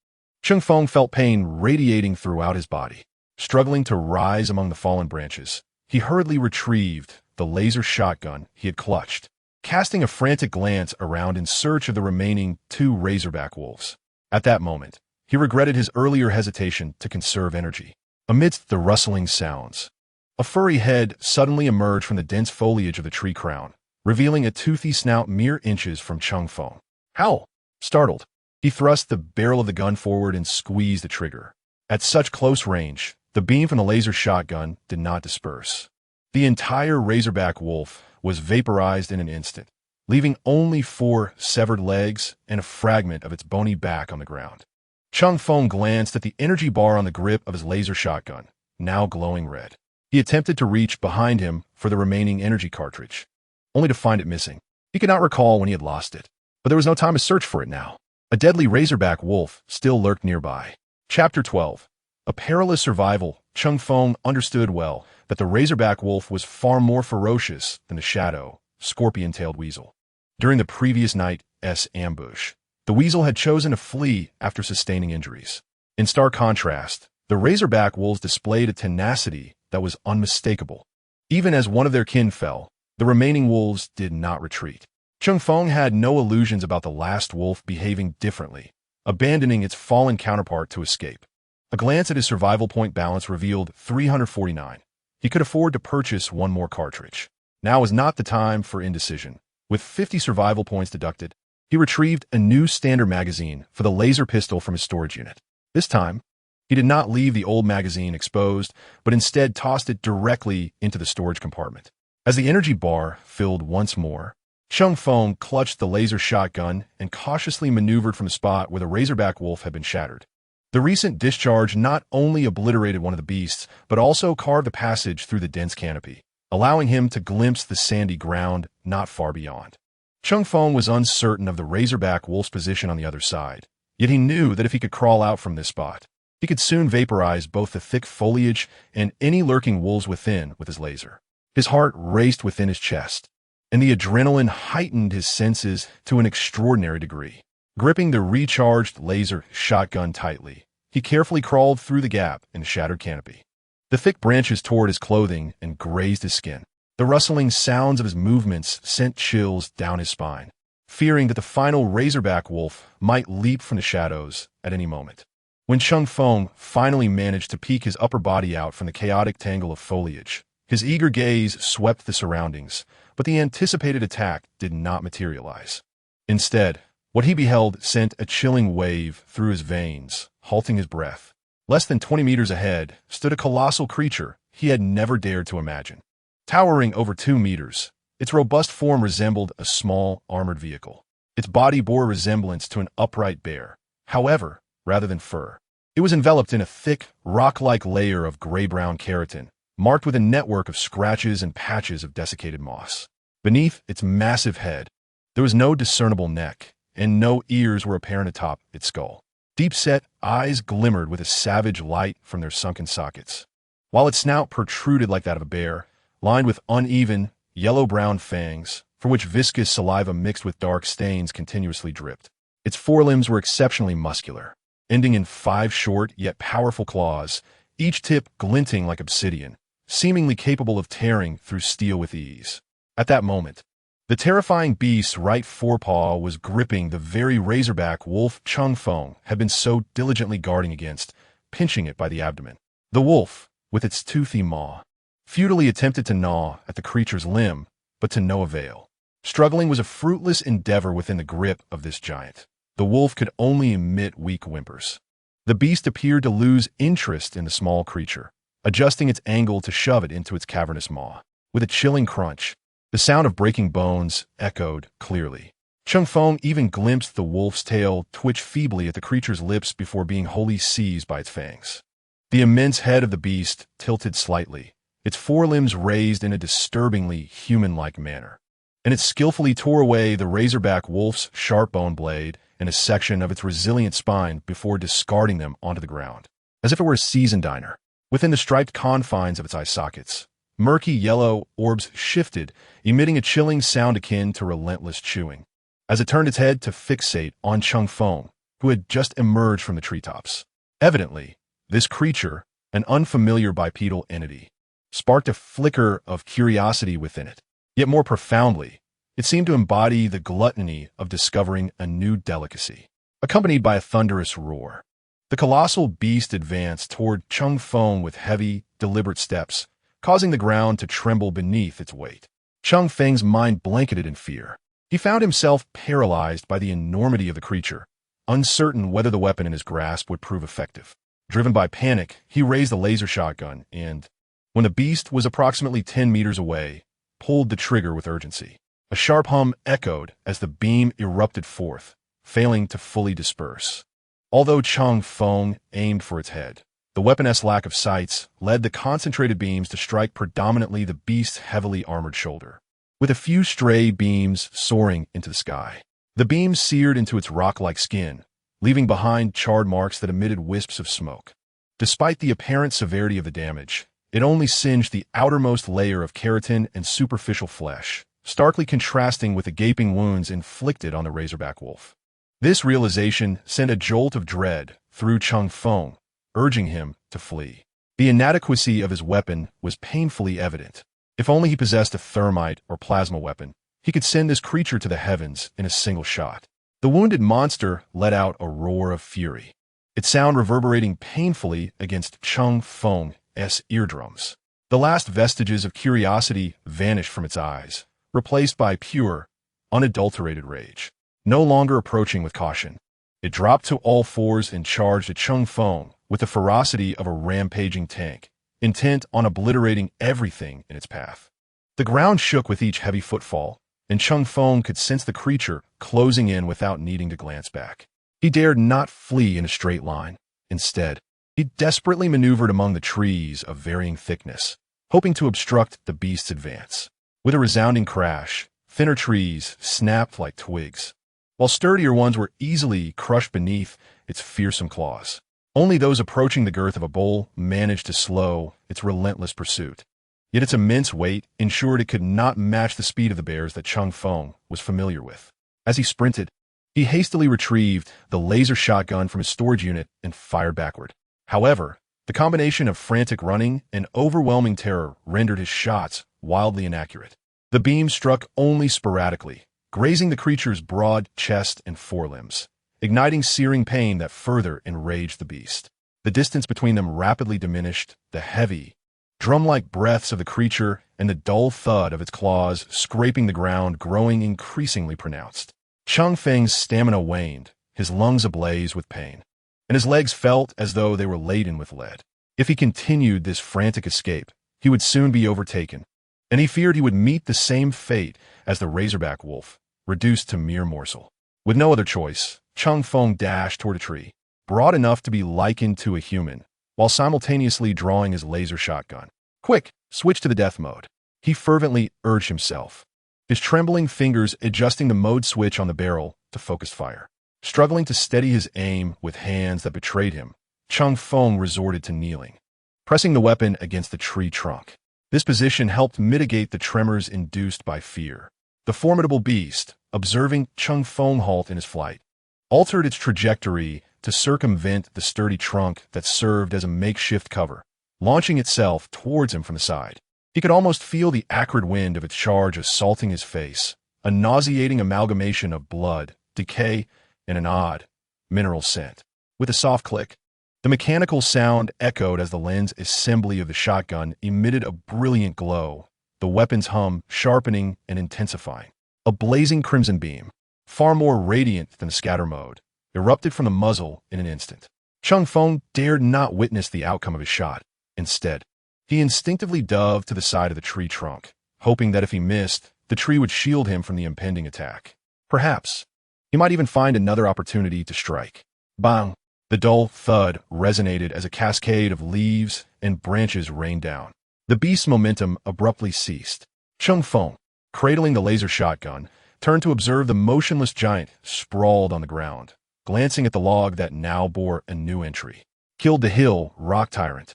Cheng Feng felt pain radiating throughout his body. Struggling to rise among the fallen branches, he hurriedly retrieved the laser shotgun he had clutched, casting a frantic glance around in search of the remaining 2 razorback wolves. At that moment, he regretted his earlier hesitation to conserve energy. Amidst the rustling sounds, a furry head suddenly emerged from the dense foliage of the tree crown, revealing a toothy snout mere inches from Cheng Feng. Howl! Startled, he thrust the barrel of the gun forward and squeezed the trigger. At such close range, the beam from the laser shotgun did not disperse. The entire razorback wolf was vaporized in an instant, leaving only 4 severed legs and a fragment of its bony back on the ground. Cheng Feng glanced at the energy bar on the grip of his laser shotgun, now glowing red. He attempted to reach behind him for the remaining energy cartridge, only to find it missing. He could not recall when he had lost it, but there was no time to search for it now. A deadly razorback wolf still lurked nearby. Chapter 12. A perilous survival. Cheng Feng understood well that the razorback wolf was far more ferocious than the shadow, scorpion-tailed weasel. During the previous night's ambush, the weasel had chosen to flee after sustaining injuries. In stark contrast, the razorback wolves displayed a tenacity that was unmistakable. Even as one of their kin fell, the remaining wolves did not retreat. Cheng Feng had no illusions about the last wolf behaving differently, abandoning its fallen counterpart to escape. A glance at his survival point balance revealed 349. He could afford to purchase 1 more cartridge. Now was not the time for indecision. With 50 survival points deducted, he retrieved a new standard magazine for the laser pistol from his storage unit. This time, he did not leave the old magazine exposed, but instead tossed it directly into the storage compartment. As the energy bar filled once more, Cheng Feng clutched the laser shotgun and cautiously maneuvered from a spot where the razorback wolf had been shattered. The recent discharge not only obliterated one of the beasts, but also carved a passage through the dense canopy, allowing him to glimpse the sandy ground not far beyond. Cheng Feng was uncertain of the razorback wolf's position on the other side, yet he knew that if he could crawl out from this spot, he could soon vaporize both the thick foliage and any lurking wolves within with his laser. His heart raced within his chest, and the adrenaline heightened his senses to an extraordinary degree. Gripping the recharged laser shotgun tightly, he carefully crawled through the gap in the shattered canopy. The thick branches tore at his clothing and grazed his skin. The rustling sounds of his movements sent chills down his spine, fearing that the final razorback wolf might leap from the shadows at any moment. When Cheng Feng finally managed to peek his upper body out from the chaotic tangle of foliage, his eager gaze swept the surroundings, but the anticipated attack did not materialize. Instead, what he beheld sent a chilling wave through his veins, halting his breath. Less than 20 meters ahead stood a colossal creature he had never dared to imagine. Towering over 2 meters, its robust form resembled a small, armored vehicle. Its body bore a resemblance to an upright bear, however, rather than fur. It was enveloped in a thick, rock-like layer of gray-brown keratin, marked with a network of scratches and patches of desiccated moss. Beneath its massive head, there was no discernible neck, and no ears were apparent atop its skull. Deep-set eyes glimmered with a savage light from their sunken sockets, while its snout protruded like that of a bear, lined with uneven, yellow-brown fangs, from which viscous saliva mixed with dark stains continuously dripped. Its forelimbs were exceptionally muscular, ending in 5 short yet powerful claws, each tip glinting like obsidian, seemingly capable of tearing through steel with ease. At that moment, the terrifying beast's right forepaw was gripping the very razorback wolf Cheng Feng had been so diligently guarding against, pinching it by the abdomen. The wolf, with its toothy maw, futilely attempted to gnaw at the creature's limb, but to no avail. Struggling was a fruitless endeavor within the grip of this giant. The wolf could only emit weak whimpers. The beast appeared to lose interest in the small creature, adjusting its angle to shove it into its cavernous maw. With a chilling crunch, the sound of breaking bones echoed clearly. Cheng Feng even glimpsed the wolf's tail twitch feebly at the creature's lips before being wholly seized by its fangs. The immense head of the beast tilted slightly, its forelimbs raised in a disturbingly human-like manner, and it skillfully tore away the razorback wolf's sharp bone blade and a section of its resilient spine before discarding them onto the ground, as if it were a seasoned diner. Within the striped confines of its eye sockets, murky yellow orbs shifted, emitting a chilling sound akin to relentless chewing, as it turned its head to fixate on Cheng Feng, who had just emerged from the treetops. Evidently, this creature, an unfamiliar bipedal entity, sparked a flicker of curiosity within it. Yet more profoundly, it seemed to embody the gluttony of discovering a new delicacy. Accompanied by a thunderous roar, the colossal beast advanced toward Cheng Feng with heavy, deliberate steps, causing the ground to tremble beneath its weight. Cheng Feng's mind blanketed in fear. He found himself paralyzed by the enormity of the creature, uncertain whether the weapon in his grasp would prove effective. Driven by panic, he raised the laser shotgun and, when the beast was approximately 10 meters away, pulled the trigger with urgency. A sharp hum echoed as the beam erupted forth, failing to fully disperse. Although Cheng Feng aimed for its head, the weapon's lack of sights led the concentrated beams to strike predominantly the beast's heavily armored shoulder, with a few stray beams soaring into the sky. The beams seared into its rock-like skin, leaving behind charred marks that emitted wisps of smoke. Despite the apparent severity of the damage, it only singed the outermost layer of keratin and superficial flesh, starkly contrasting with the gaping wounds inflicted on the razorback wolf. This realization sent a jolt of dread through Cheng Feng, urging him to flee. The inadequacy of his weapon was painfully evident. If only he possessed a thermite or plasma weapon, he could send this creature to the heavens in a single shot. The wounded monster let out a roar of fury, its sound reverberating painfully against Cheng Feng's eardrums. The last vestiges of curiosity vanished from its eyes, replaced by pure, unadulterated rage. No longer approaching with caution, it dropped to all fours and charged at Cheng Feng with the ferocity of a rampaging tank, intent on obliterating everything in its path. The ground shook with each heavy footfall, and Cheng Feng could sense the creature closing in without needing to glance back. He dared not flee in a straight line. Instead, he desperately maneuvered among the trees of varying thickness, hoping to obstruct the beast's advance. With a resounding crash, thinner trees snapped like twigs, while sturdier ones were easily crushed beneath its fearsome claws. Only those approaching the girth of a bull managed to slow its relentless pursuit. Yet its immense weight ensured it could not match the speed of the bears that Cheng Feng was familiar with. As he sprinted, he hastily retrieved the laser shotgun from his storage unit and fired backward. However, the combination of frantic running and overwhelming terror rendered his shots wildly inaccurate. The beam struck only sporadically, grazing the creature's broad chest and forelimbs, igniting searing pain that further enraged the beast. The distance between them rapidly diminished, the heavy, drum-like breaths of the creature and the dull thud of its claws scraping the ground growing increasingly pronounced. Cheng Feng's stamina waned, his lungs ablaze with pain, and his legs felt as though they were laden with lead. If he continued this frantic escape, he would soon be overtaken, and he feared he would meet the same fate as the razorback wolf, reduced to mere morsel. With no other choice, Cheng Feng dashed toward a tree, broad enough to be likened to a human, while simultaneously drawing his laser shotgun. "Quick, switch to the death mode," he fervently urged himself, his trembling fingers adjusting the mode switch on the barrel to focused fire. Struggling to steady his aim with hands that betrayed him, Cheng Feng resorted to kneeling, pressing the weapon against the tree trunk. This position helped mitigate the tremors induced by fear. The formidable beast, observing Cheng Feng halt in his flight, altered its trajectory to circumvent the sturdy trunk that served as a makeshift cover, launching itself towards him from the side. He could almost feel the acrid wind of its charge assaulting his face, a nauseating amalgamation of blood, decay, and an odd, mineral scent. With a soft click, the mechanical sound echoed as the lens assembly of the shotgun emitted a brilliant glow, the weapon's hum sharpening and intensifying. A blazing crimson beam, far more radiant than the scatter mode, erupted from the muzzle in an instant. Cheng Feng dared not witness the outcome of his shot. Instead, he instinctively dove to the side of the tree trunk, hoping that if he missed, the tree would shield him from the impending attack. Perhaps, he might even find another opportunity to strike. Bang! The dull thud resonated as a cascade of leaves and branches rained down. The beast's momentum abruptly ceased. Cheng Feng, cradling the laser shotgun, turned to observe the motionless giant sprawled on the ground, glancing at the log that now bore a new entry. Killed the hill rock tyrant.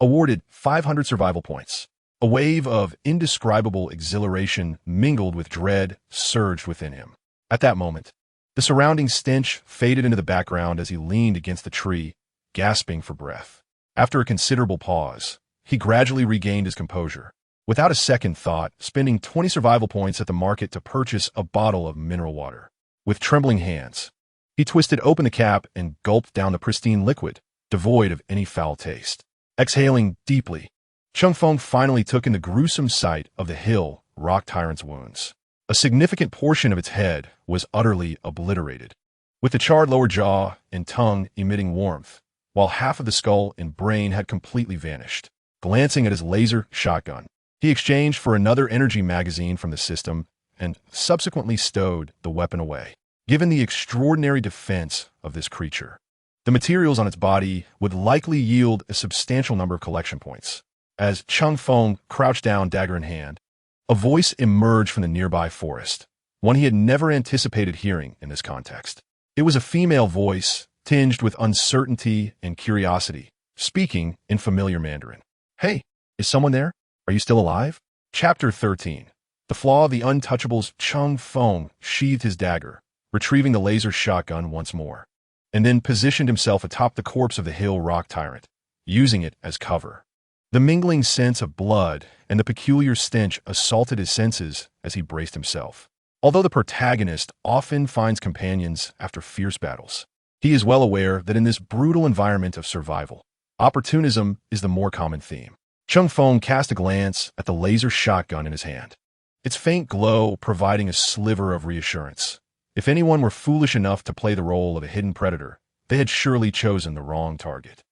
Awarded 500 survival points. A wave of indescribable exhilaration mingled with dread surged within him. At that moment, the surrounding stench faded into the background as he leaned against the tree, gasping for breath. After a considerable pause, he gradually regained his composure. Without a second thought, spending 20 survival points at the market to purchase a bottle of mineral water. With trembling hands, he twisted open the cap and gulped down the pristine liquid, devoid of any foul taste. Exhaling deeply, Cheng Feng finally took in the gruesome sight of the hill rock tyrant's wounds. A significant portion of its head was utterly obliterated, with the charred lower jaw and tongue emitting warmth, while half of the skull and brain had completely vanished. Glancing at his laser shotgun, he exchanged for another energy magazine from the system and subsequently stowed the weapon away. Given the extraordinary defense of this creature, the materials on its body would likely yield a substantial number of collection points. As Cheng Feng crouched down, dagger in hand, a voice emerged from the nearby forest, one he had never anticipated hearing in this context. It was a female voice, tinged with uncertainty and curiosity, speaking in familiar Mandarin. "Hey, is someone there? Are you still alive?" Chapter 13. The flaw of the untouchables. Cheng Feng sheathed his dagger, retrieving the laser shotgun once more, and then positioned himself atop the corpse of the hill rock tyrant, using it as cover. The mingling sense of blood and the peculiar stench assaulted his senses as he braced himself. Although the protagonist often finds companions after fierce battles, he is well aware that in this brutal environment of survival, opportunism is the more common theme. Cheng Feng cast a glance at the laser shotgun in his hand, its faint glow providing a sliver of reassurance. If anyone were foolish enough to play the role of a hidden predator, they had surely chosen the wrong target.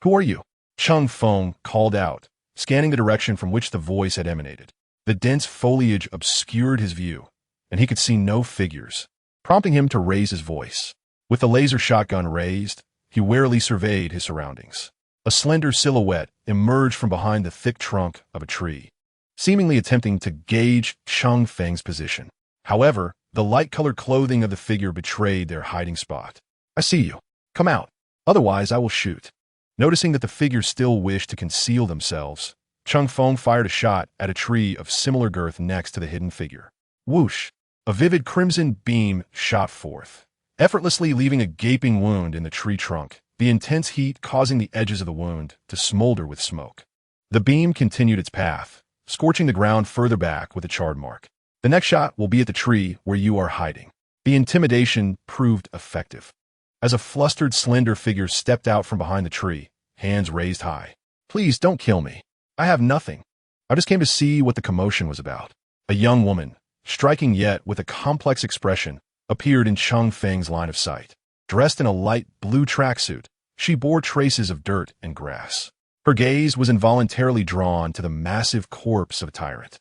"Who are you?" Cheng Feng called out, scanning the direction from which the voice had emanated. The dense foliage obscured his view, and he could see no figures, prompting him to raise his voice. With the laser shotgun raised, he warily surveyed his surroundings. A slender silhouette emerged from behind the thick trunk of a tree, seemingly attempting to gauge Cheng Feng's position. However, the light-colored clothing of the figure betrayed their hiding spot. "I see you. Come out. Otherwise, I will shoot." Noticing that the figure still wished to conceal themselves, Cheng Feng fired a shot at a tree of similar girth next to the hidden figure. Whoosh! A vivid crimson beam shot forth, effortlessly leaving a gaping wound in the tree trunk, the intense heat causing the edges of the wound to smolder with smoke. The beam continued its path, scorching the ground further back with a charred mark. "The next shot will be at the tree where you are hiding." The intimidation proved effective. As a flustered, slender figure stepped out from behind the tree, hands raised high. "Please don't kill me. I have nothing. I just came to see what the commotion was about." A young woman, striking yet with a complex expression, appeared in Cheng Feng's line of sight. Dressed in a light blue tracksuit, she bore traces of dirt and grass. Her gaze was involuntarily drawn to the massive corpse of a tyrant,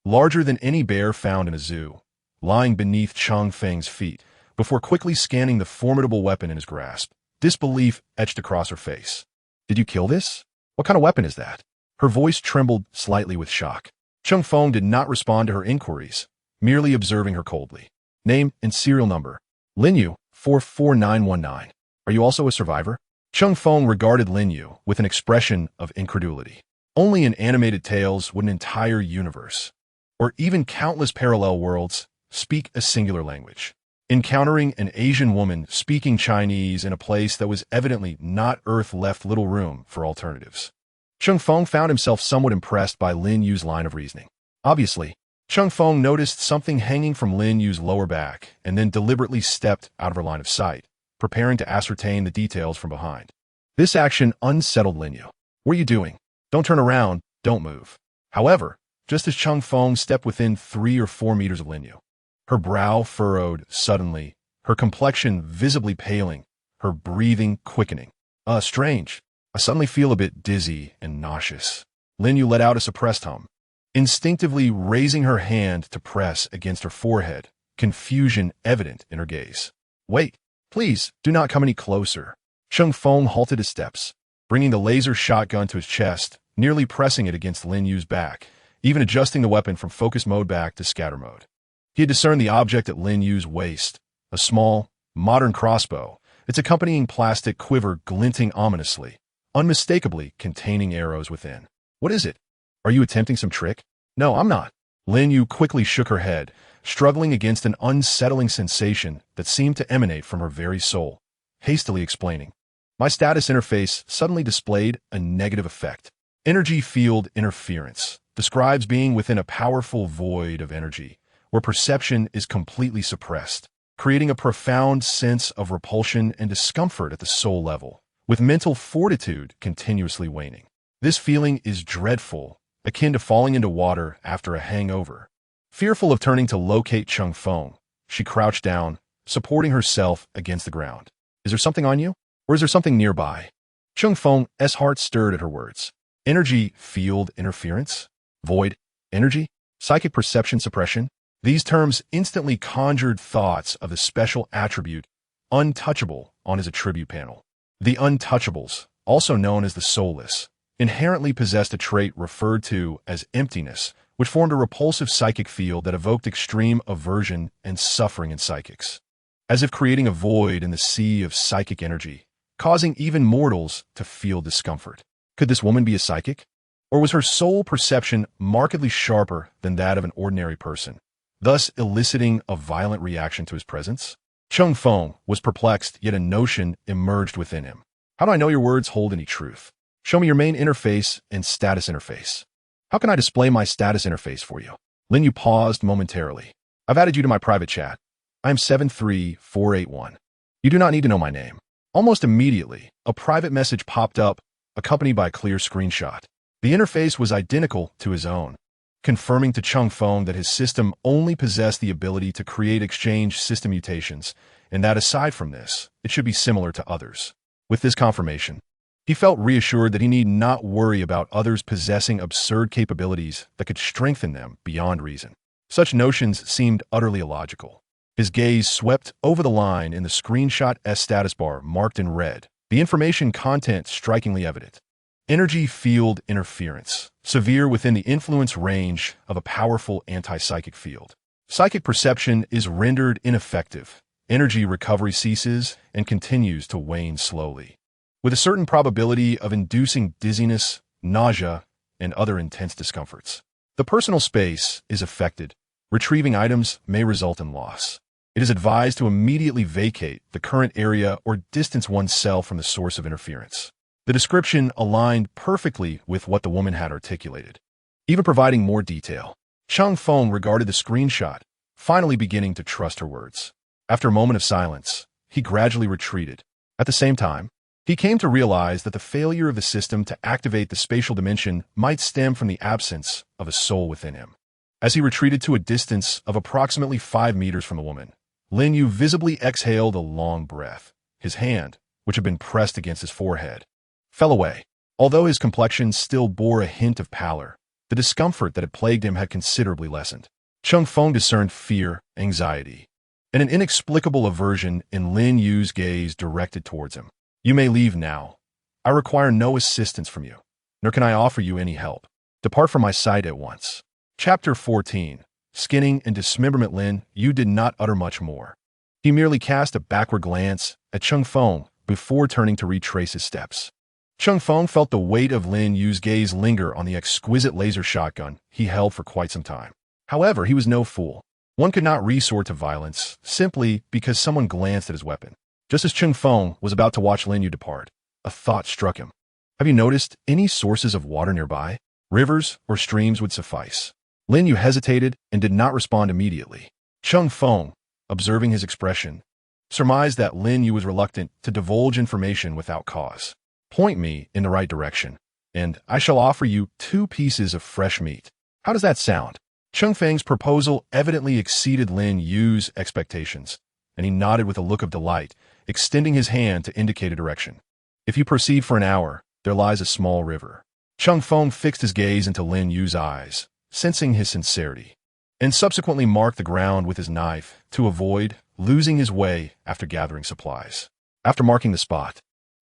larger than any bear found in a zoo, lying beneath Cheng Feng's feet. Before quickly scanning the formidable weapon in his grasp, disbelief etched across her face. "Did you kill this? What kind of weapon is that?" Her voice trembled slightly with shock. Cheng Feng did not respond to her inquiries, merely observing her coldly. "Name and serial number." "Linyu, 44919. Are you also a survivor?" Cheng Feng regarded Linyu with an expression of incredulity. Only in animated tales would an entire universe, or even countless parallel worlds, speak a singular language. Encountering an Asian woman speaking Chinese in a place that was evidently not Earth left little room for alternatives. Cheng Feng found himself somewhat impressed by Lin Yu's line of reasoning. Obviously, Cheng Feng noticed something hanging from Lin Yu's lower back and then deliberately stepped out of her line of sight, preparing to ascertain the details from behind. This action unsettled Lin Yu. "What are you doing? Don't turn around, don't move." However, just as Cheng Feng stepped within 3 or 4 meters of Lin Yu, her brow furrowed suddenly, her complexion visibly paling, her breathing quickening. Strange. I suddenly feel a bit dizzy and nauseous." Lin Yu let out a suppressed hum, instinctively raising her hand to press against her forehead, confusion evident in her gaze. "Wait, please, do not come any closer." Cheng Feng halted his steps, bringing the laser shotgun to his chest, nearly pressing it against Lin Yu's back, even adjusting the weapon from focus mode back to scatter mode. He had discerned the object at Lin Yu's waist, a small, modern crossbow, its accompanying plastic quiver glinting ominously, unmistakably containing arrows within. "What is it? Are you attempting some trick?" "No, I'm not." Lin Yu quickly shook her head, struggling against an unsettling sensation that seemed to emanate from her very soul, hastily explaining. "My status interface suddenly displayed a negative effect. Energy field interference describes being within a powerful void of energy, where perception is completely suppressed, creating a profound sense of repulsion and discomfort at the soul level, with mental fortitude continuously waning. This feeling is dreadful, akin to falling into water after a hangover." Fearful of turning to locate Cheng Feng, she crouched down, supporting herself against the ground. "Is there something on you? Or is there something nearby?" Cheng Feng's heart stirred at her words. Energy field interference? Void energy? Psychic perception suppression? These terms instantly conjured thoughts of the special attribute, untouchable, on his attribute panel. The untouchables, also known as the soulless, inherently possessed a trait referred to as emptiness, which formed a repulsive psychic field that evoked extreme aversion and suffering in psychics, as if creating a void in the sea of psychic energy, causing even mortals to feel discomfort. Could this woman be a psychic? Or was her soul perception markedly sharper than that of an ordinary person, thus eliciting a violent reaction to his presence? Cheng Feng was perplexed, yet a notion emerged within him. "How do I know your words hold any truth? Show me your main interface and status interface." "How can I display my status interface for you?" Lin Yu paused momentarily. "I've added you to my private chat. I am 73481. You do not need to know my name." Almost immediately, a private message popped up, accompanied by a clear screenshot. The interface was identical to his own, confirming to Cheng Feng that his system only possessed the ability to create exchange system mutations, and that aside from this, it should be similar to others. With this confirmation, he felt reassured that he need not worry about others possessing absurd capabilities that could strengthen them beyond reason. Such notions seemed utterly illogical. His gaze swept over the line in the screenshot status bar marked in red, the information content strikingly evident. Energy field interference, severe within the influence range of a powerful anti-psychic field. Psychic perception is rendered ineffective. Energy recovery ceases and continues to wane slowly, with a certain probability of inducing dizziness, nausea, and other intense discomforts. The personal space is affected. Retrieving items may result in loss. It is advised to immediately vacate the current area or distance oneself from the source of interference. The description aligned perfectly with what the woman had articulated, even providing more detail. Cheng Feng regarded the screenshot, finally beginning to trust her words. After a moment of silence, he gradually retreated. At the same time, he came to realize that the failure of the system to activate the spatial dimension might stem from the absence of a soul within him. As he retreated to a distance of approximately 5 meters from the woman, Lin Yu visibly exhaled a long breath. His hand, which had been pressed against his forehead, fell away. Although his complexion still bore a hint of pallor, the discomfort that had plagued him had considerably lessened. Cheng Feng discerned fear, anxiety, and an inexplicable aversion in Lin Yu's gaze directed towards him. "You may leave now. I require no assistance from you, nor can I offer you any help. Depart from my sight at once." Chapter 14. Skinning and dismemberment. Lin Yu did not utter much more. He merely cast a backward glance at Cheng Feng before turning to retrace his steps. Cheng Feng felt the weight of Lin Yu's gaze linger on the exquisite laser shotgun he held for quite some time. However, he was no fool. One could not resort to violence simply because someone glanced at his weapon. Just as Cheng Feng was about to watch Lin Yu depart, a thought struck him. Have you noticed any sources of water nearby? Rivers or streams would suffice. Lin Yu hesitated and did not respond immediately. Cheng Feng, observing his expression, surmised that Lin Yu was reluctant to divulge information without cause. "Point me in the right direction, and I shall offer you 2 pieces of fresh meat. How does that sound?" Cheng Feng's proposal evidently exceeded Lin Yu's expectations, and he nodded with a look of delight, extending his hand to indicate a direction. "If you proceed for an hour, there lies a small river." Cheng Feng fixed his gaze into Lin Yu's eyes, sensing his sincerity, and subsequently marked the ground with his knife to avoid losing his way after gathering supplies. After marking the spot,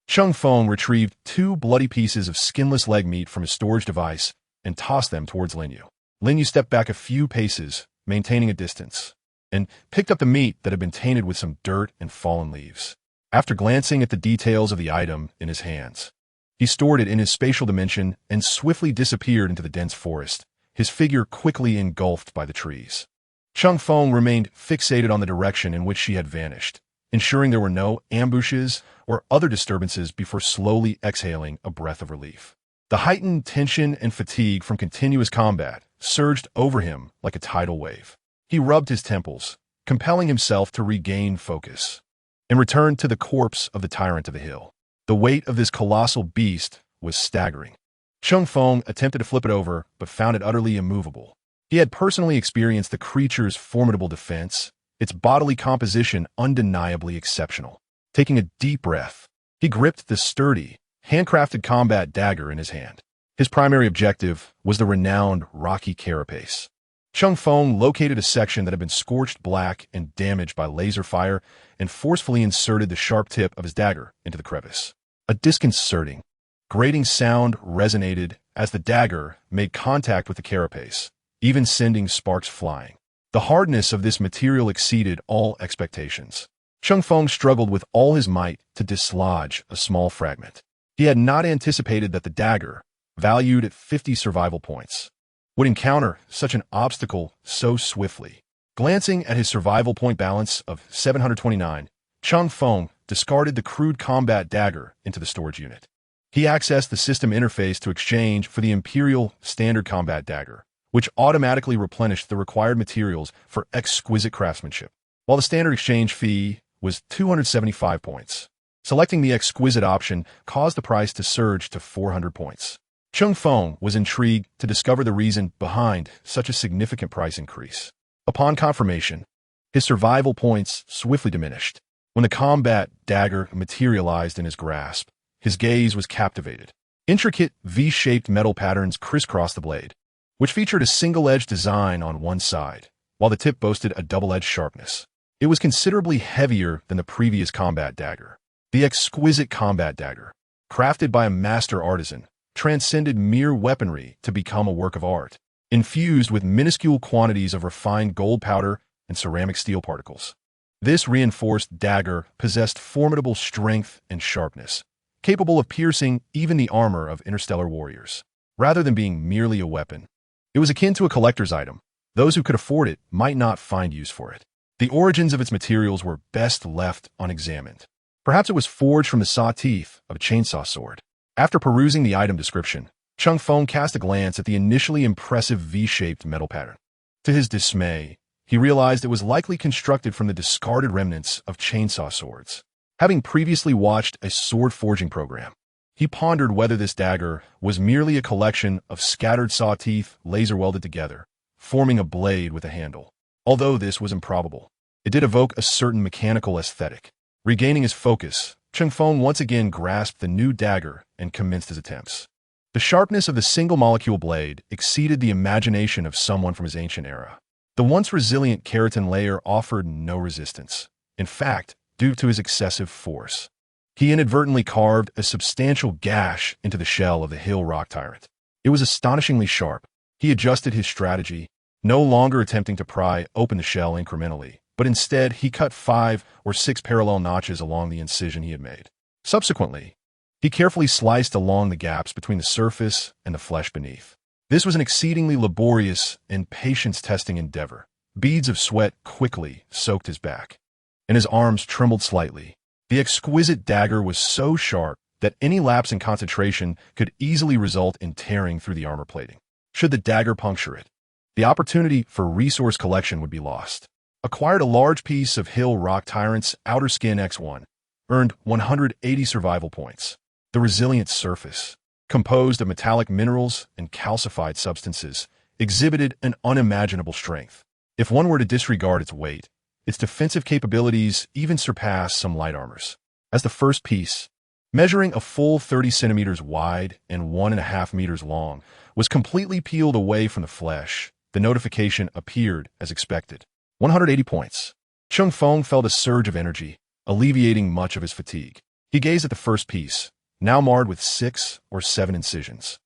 Cheng Feng retrieved 2 bloody pieces of skinless leg meat from his storage device and tossed them towards Lin Yu. Lin Yu stepped back a few paces, maintaining a distance, and picked up the meat that had been tainted with some dirt and fallen leaves. After glancing at the details of the item in his hands, he stored it in his spatial dimension and swiftly disappeared into the dense forest, his figure quickly engulfed by the trees. Cheng Feng remained fixated on the direction in which she had vanished, ensuring there were no ambushes or other disturbances before slowly exhaling a breath of relief. The heightened tension and fatigue from continuous combat surged over him like a tidal wave. He rubbed his temples, compelling himself to regain focus, and returned to the corpse of the tyrant of the hill. The weight of this colossal beast was staggering. Cheng Feng attempted to flip it over, but found it utterly immovable. He had personally experienced the creature's formidable defense, its bodily composition undeniably exceptional. Taking a deep breath, he gripped the sturdy, handcrafted combat dagger in his hand. His primary objective was the renowned rocky carapace. Cheng Feng located a section that had been scorched black and damaged by laser fire and forcefully inserted the sharp tip of his dagger into the crevice. A disconcerting, grating sound resonated as the dagger made contact with the carapace, even sending sparks flying. The hardness of this material exceeded all expectations. Cheng Feng struggled with all his might to dislodge a small fragment. He had not anticipated that the dagger, valued at 50 survival points, would encounter such an obstacle so swiftly. Glancing at his survival point balance of 729, Cheng Feng discarded the crude combat dagger into the storage unit. He accessed the system interface to exchange for the Imperial standard combat dagger, which automatically replenished the required materials for exquisite craftsmanship, while the standard exchange fee was 275 points. Selecting the exquisite option caused the price to surge to 400 points. Cheng Feng was intrigued to discover the reason behind such a significant price increase. Upon confirmation, his survival points swiftly diminished. When the combat dagger materialized in his grasp, his gaze was captivated. Intricate V-shaped metal patterns crisscrossed the blade, which featured a single-edged design on one side, while the tip boasted a double-edged sharpness. It was considerably heavier than the previous combat dagger. The exquisite combat dagger, crafted by a master artisan, transcended mere weaponry to become a work of art, infused with minuscule quantities of refined gold powder and ceramic steel particles. This reinforced dagger possessed formidable strength and sharpness, capable of piercing even the armor of interstellar warriors. Rather than being merely a weapon, it was akin to a collector's item. Those who could afford it might not find use for it. The origins of its materials were best left unexamined. Perhaps it was forged from the saw teeth of a chainsaw sword. After perusing the item description, Cheng Feng cast a glance at the initially impressive V-shaped metal pattern. To his dismay, he realized it was likely constructed from the discarded remnants of chainsaw swords. Having previously watched a sword forging program, he pondered whether this dagger was merely a collection of scattered saw teeth laser welded together, forming a blade with a handle. Although this was improbable, it did evoke a certain mechanical aesthetic. Regaining his focus, Cheng Feng once again grasped the new dagger and commenced his attempts. The sharpness of the single-molecule blade exceeded the imagination of someone from his ancient era. The once resilient keratin layer offered no resistance. In fact, due to his excessive force, he inadvertently carved a substantial gash into the shell of the hill rock tyrant. It was astonishingly sharp. He adjusted his strategy, no longer attempting to pry open the shell incrementally, but instead he cut 5 or 6 parallel notches along the incision he had made. Subsequently, he carefully sliced along the gaps between the surface and the flesh beneath. This was an exceedingly laborious and patience-testing endeavor. Beads of sweat quickly soaked his back, and his arms trembled slightly. The exquisite dagger was so sharp that any lapse in concentration could easily result in tearing through the armor plating. Should the dagger puncture it, the opportunity for resource collection would be lost. Acquired a large piece of Hill Rock Tyrant's outer skin X1, earned 180 survival points. The resilient surface, composed of metallic minerals and calcified substances, exhibited an unimaginable strength. If one were to disregard its weight, its defensive capabilities even surpass some light armors. As the first piece, measuring a full 30 centimeters wide and 1.5 meters long, was completely peeled away from the flesh, the notification appeared as expected. 180 points. Cheng Feng felt a surge of energy, alleviating much of his fatigue. He gazed at the first piece, now marred with 6 or 7 incisions,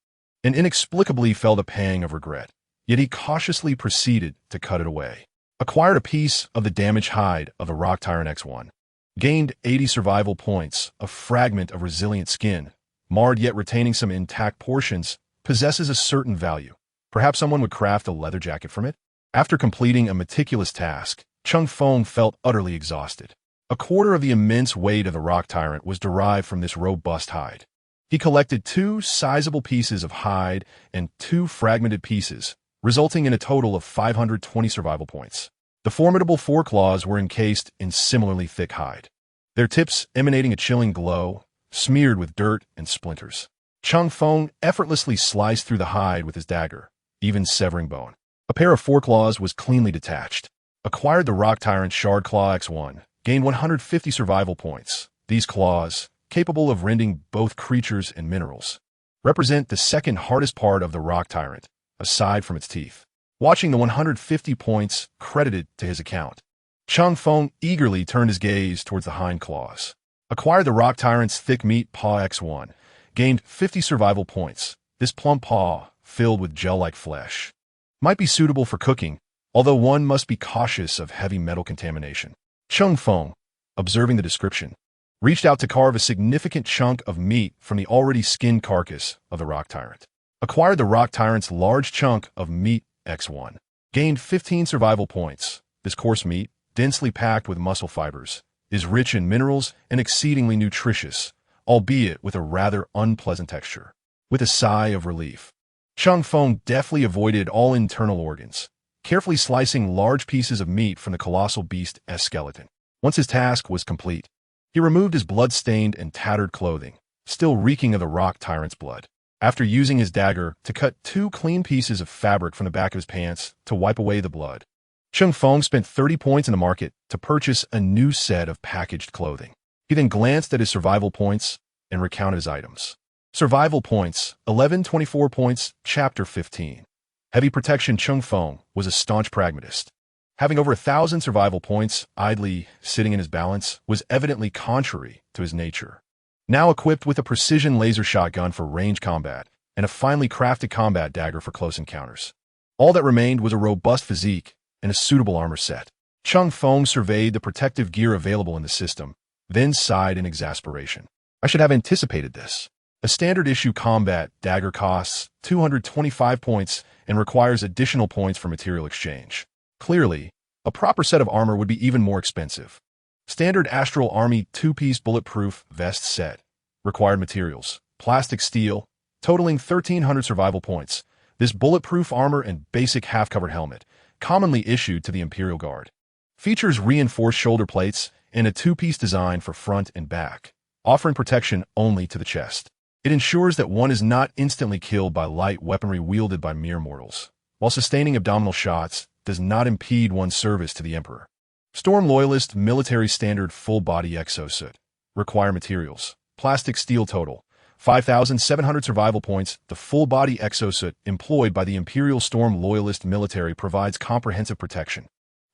and inexplicably felt a pang of regret. Yet he cautiously proceeded to cut it away. Acquired a piece of the damaged hide of the Rock Tyrant X1. Gained 80 survival points, a fragment of resilient skin, marred yet retaining some intact portions, possesses a certain value. Perhaps someone would craft a leather jacket from it? After completing a meticulous task, Cheng Feng felt utterly exhausted. A quarter of the immense weight of the Rock Tyrant was derived from this robust hide. He collected 2 sizable pieces of hide and 2 fragmented pieces, resulting in a total of 520 survival points. The formidable foreclaws were encased in similarly thick hide, their tips emanating a chilling glow, smeared with dirt and splinters. Cheng Feng effortlessly sliced through the hide with his dagger, even severing bone. A pair of foreclaws was cleanly detached. Acquired the Rock Tyrant Shard Claw X1, gained 150 survival points. These claws, capable of rending both creatures and minerals, represent the second hardest part of the Rock Tyrant, aside from its teeth. Watching the 150 points credited to his account, Cheng Feng eagerly turned his gaze towards the hind claws. Acquired the Rock Tyrant's Thick Meat Paw X1, gained 50 survival points. This plump paw, filled with gel-like flesh, might be suitable for cooking, although one must be cautious of heavy metal contamination. Cheng Feng, observing the description, reached out to carve a significant chunk of meat from the already skinned carcass of the Rock Tyrant. Acquired the Rock Tyrant's large chunk of meat X1, gained 15 survival points. This coarse meat, densely packed with muscle fibers, is rich in minerals and exceedingly nutritious, albeit with a rather unpleasant texture. With a sigh of relief, Cheng Feng deftly avoided all internal organs, carefully slicing large pieces of meat from the colossal beast's skeleton. Once his task was complete, he removed his blood-stained and tattered clothing, still reeking of the Rock Tyrant's blood. After using his dagger to cut 2 clean pieces of fabric from the back of his pants to wipe away the blood, Cheng Feng spent 30 points in the market to purchase a new set of packaged clothing. He then glanced at his survival points and recounted his items. Survival points, 1124 points, Chapter 15. Heavy protection. Cheng Feng was a staunch pragmatist. Having over 1,000 survival points idly sitting in his balance was evidently contrary to his nature. Now equipped with a precision laser shotgun for range combat and a finely crafted combat dagger for close encounters, all that remained was a robust physique and a suitable armor set. Cheng Feng surveyed the protective gear available in the system, then sighed in exasperation. I should have anticipated this. A standard-issue combat dagger costs 225 points and requires additional points for material exchange. Clearly, a proper set of armor would be even more expensive. Standard Astral Army 2-piece bulletproof vest set. Required materials: plastic steel, totaling 1,300 survival points. This bulletproof armor and basic half-covered helmet, commonly issued to the Imperial Guard. Features reinforced shoulder plates and a 2-piece design for front and back, offering protection only to the chest. It ensures that one is not instantly killed by light weaponry wielded by mere mortals, while sustaining abdominal shots does not impede one's service to the Emperor. Storm Loyalist Military Standard Full-Body Exosuit. Required materials: plastic steel, total 5,700 survival points. The full-body exosuit employed by the Imperial Storm Loyalist military provides comprehensive protection,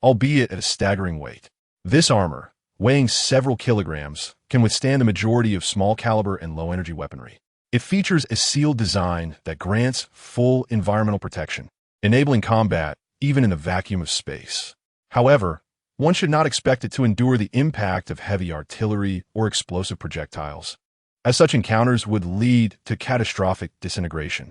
albeit at a staggering weight. This armor, weighing several kilograms, can withstand the majority of small-caliber and low-energy weaponry. It features a sealed design that grants full environmental protection, enabling combat even in the vacuum of space. However, one should not expect it to endure the impact of heavy artillery or explosive projectiles, as such encounters would lead to catastrophic disintegration.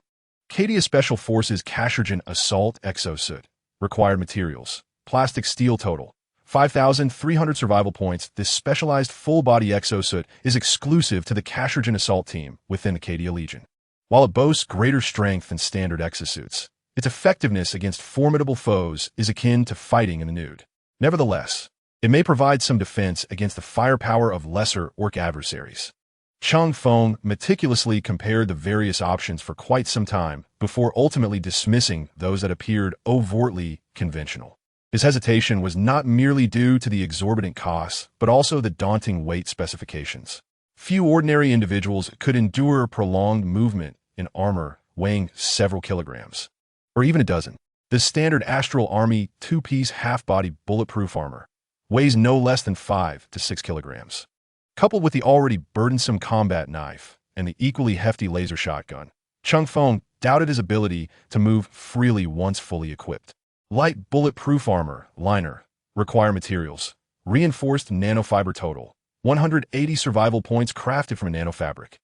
Cadia Special Forces Kassergen Assault Exosuit. Required materials: plastic steel, total 5,300 survival points. This specialized full-body exosuit is exclusive to the Kassergen Assault Team within the Cadia Legion. While it boasts greater strength than standard exosuits, its effectiveness against formidable foes is akin to fighting in the nude. Nevertheless, it may provide some defense against the firepower of lesser orc adversaries. Cheng Feng meticulously compared the various options for quite some time before ultimately dismissing those that appeared overtly conventional. His hesitation was not merely due to the exorbitant costs, but also the daunting weight specifications. Few ordinary individuals could endure prolonged movement in armor weighing several kilograms, or even a dozen. The standard Astral Army 2-piece half-body bulletproof armor weighs no less than 5 to 6 kilograms. Coupled with the already burdensome combat knife and the equally hefty laser shotgun, Cheng Feng doubted his ability to move freely once fully equipped. Light bulletproof armor, liner. Required materials: reinforced nanofiber, total 180 survival points, crafted from a nanofabric.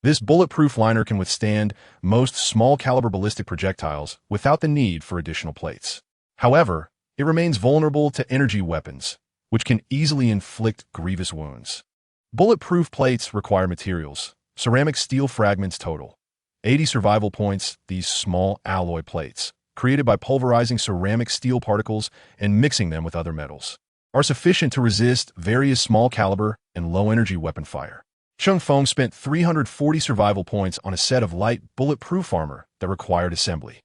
This bulletproof liner can withstand most small-caliber ballistic projectiles without the need for additional plates. However, it remains vulnerable to energy weapons, which can easily inflict grievous wounds. Bulletproof plates. Require materials: ceramic steel fragments, total 80 survival points. These small alloy plates, created by pulverizing ceramic steel particles and mixing them with other metals, are sufficient to resist various small-caliber and low-energy weapon fire. Cheng Feng spent 340 survival points on a set of light bulletproof armor that required assembly.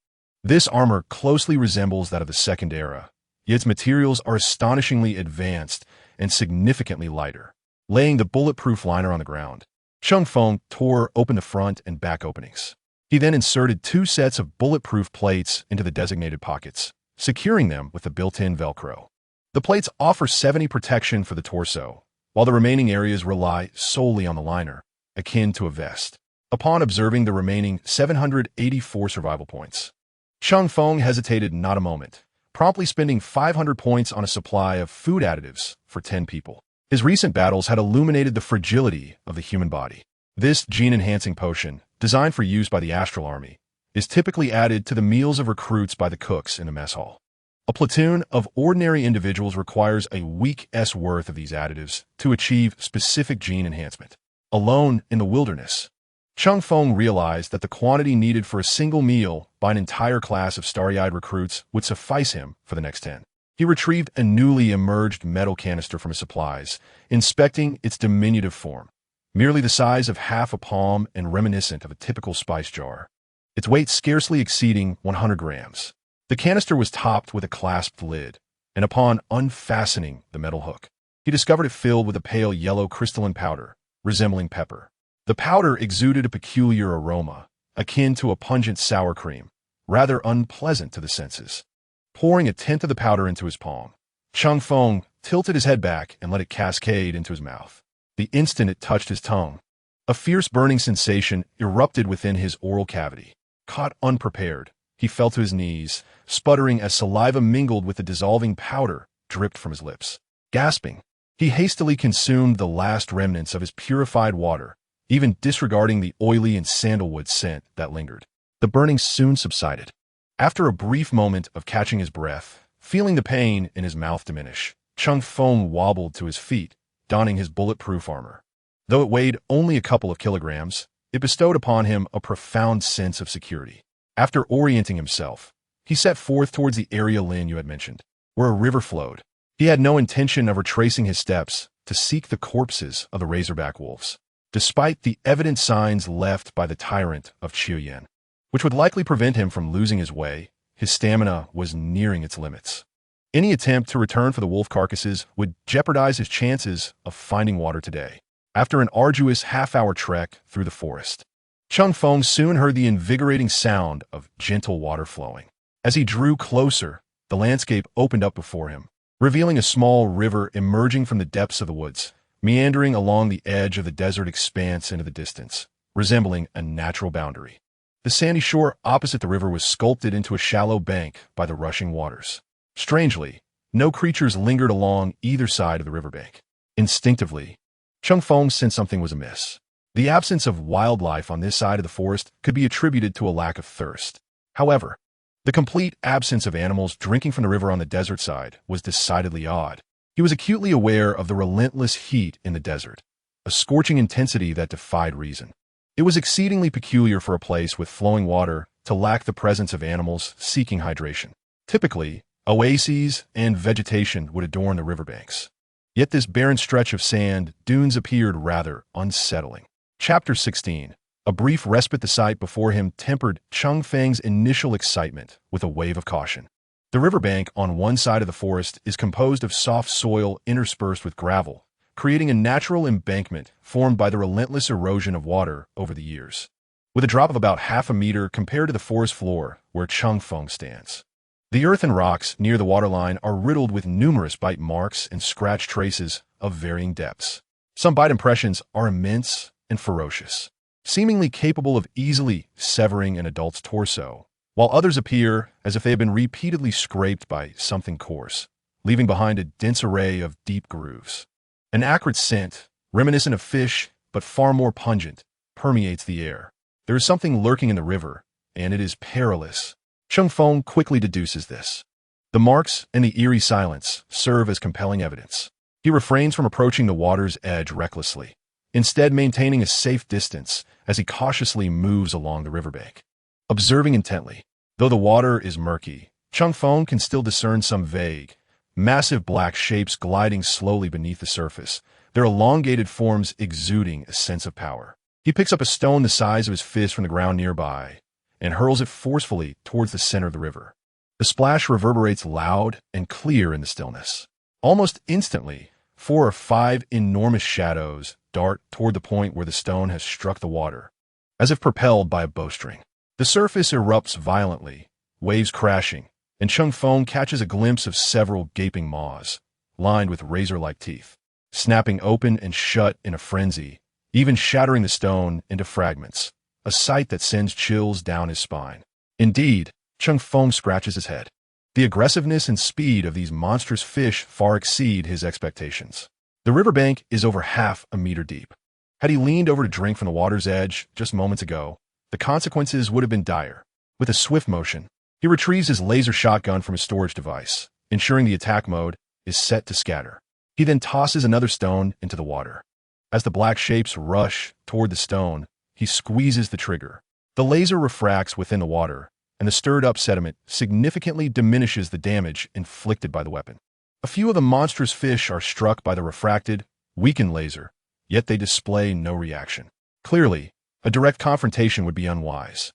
This armor closely resembles that of the Second Era, yet its materials are astonishingly advanced and significantly lighter. Laying the bulletproof liner on the ground, Cheng Feng tore open the front and back openings. He then inserted 2 sets of bulletproof plates into the designated pockets, securing them with the built-in Velcro. The plates offer 70 protection for the torso, while the remaining areas rely solely on the liner, akin to a vest. Upon observing the remaining 784 survival points, Cheng Feng hesitated not a moment, promptly spending 500 points on a supply of food additives for 10 people. His recent battles had illuminated the fragility of the human body. This gene-enhancing potion, designed for use by the Astral Army, is typically added to the meals of recruits by the cooks in the mess hall. A platoon of ordinary individuals requires a week's worth of these additives to achieve specific gene enhancement. Alone in the wilderness, Cheng Feng realized that the quantity needed for a single meal by an entire class of starry-eyed recruits would suffice him for the next 10. He retrieved a newly emerged metal canister from his supplies, inspecting its diminutive form, merely the size of half a palm and reminiscent of a typical spice jar, its weight scarcely exceeding 100 grams. The canister was topped with a clasped lid, and upon unfastening the metal hook, he discovered it filled with a pale yellow crystalline powder, resembling pepper. The powder exuded a peculiar aroma, akin to a pungent sour cream, rather unpleasant to the senses. pouring a tenth of the powder into his palm. Cheng Feng tilted his head back and let it cascade into his mouth. The instant it touched his tongue, a fierce burning sensation erupted within his oral cavity. Caught unprepared, he fell to his knees, sputtering as saliva mingled with the dissolving powder dripped from his lips. Gasping, he hastily consumed the last remnants of his purified water, even disregarding the oily and sandalwood scent that lingered. The burning soon subsided. After a brief moment of catching his breath, feeling the pain in his mouth diminish, Cheng Feng wobbled to his feet, donning his bulletproof armor. Though it weighed only a couple of kilograms, it bestowed upon him a profound sense of security. After orienting himself, he set forth towards the area Lin you had mentioned, where a river flowed. He had no intention of retracing his steps to seek the corpses of the razorback wolves, despite the evident signs left by the tyrant of Qiuyan, which would likely prevent him from losing his way. His stamina was nearing its limits. Any attempt to return for the wolf carcasses would jeopardize his chances of finding water today. After an arduous half-hour trek through the forest, Cheng Feng soon heard the invigorating sound of gentle water flowing. As he drew closer, the landscape opened up before him, revealing a small river emerging from the depths of the woods, meandering along the edge of the desert expanse into the distance, resembling a natural boundary. The sandy shore opposite the river was sculpted into a shallow bank by the rushing waters. Strangely, no creatures lingered along either side of the riverbank. Instinctively, Cheng Feng sensed something was amiss. The absence of wildlife on this side of the forest could be attributed to a lack of thirst. However, the complete absence of animals drinking from the river on the desert side was decidedly odd. He was acutely aware of the relentless heat in the desert, a scorching intensity that defied reason. It was exceedingly peculiar for a place with flowing water to lack the presence of animals seeking hydration. Typically, oases and vegetation would adorn the riverbanks. Yet this barren stretch of sand dunes appeared rather unsettling. Chapter 16. A brief respite the sight before him tempered Cheng Feng's initial excitement with a wave of caution. The riverbank on one side of the forest is composed of soft soil interspersed with gravel, creating a natural embankment formed by the relentless erosion of water over the years. With a drop of about half a meter compared to the forest floor where Cheng Feng stands. The earth and rocks near the waterline are riddled with numerous bite marks and scratch traces of varying depths. Some bite impressions are immense and ferocious, seemingly capable of easily severing an adult's torso, while others appear as if they have been repeatedly scraped by something coarse, leaving behind a dense array of deep grooves. An acrid scent, reminiscent of fish but far more pungent, permeates the air. There is something lurking in the river, and it is perilous. Cheng Feng quickly deduces this. The marks and the eerie silence serve as compelling evidence. He refrains from approaching the water's edge recklessly, instead maintaining a safe distance as he cautiously moves along the riverbank. Observing intently, though the water is murky, Cheng Feng can still discern some vague, massive black shapes gliding slowly beneath the surface, their elongated forms exuding a sense of power. He picks up a stone the size of his fist from the ground nearby, and hurls it forcefully towards the center of the river. The splash reverberates loud and clear in the stillness. Almost instantly, 4 or 5 enormous shadows dart toward the point where the stone has struck the water, as if propelled by a bowstring. The surface erupts violently, waves crashing, and Cheng Feng catches a glimpse of several gaping maws, lined with razor-like teeth, snapping open and shut in a frenzy, even shattering the stone into fragments. A sight that sends chills down his spine. Indeed, Cheng Feng scratches his head. The aggressiveness and speed of these monstrous fish far exceed his expectations. The riverbank is over half a meter deep. Had he leaned over to drink from the water's edge just moments ago, the consequences would have been dire. With a swift motion, he retrieves his laser shotgun from his storage device, ensuring the attack mode is set to scatter. He then tosses another stone into the water. As the black shapes rush toward the stone, he squeezes the trigger. The laser refracts within the water, and the stirred-up sediment significantly diminishes the damage inflicted by the weapon. A few of the monstrous fish are struck by the refracted, weakened laser, yet they display no reaction. Clearly, a direct confrontation would be unwise.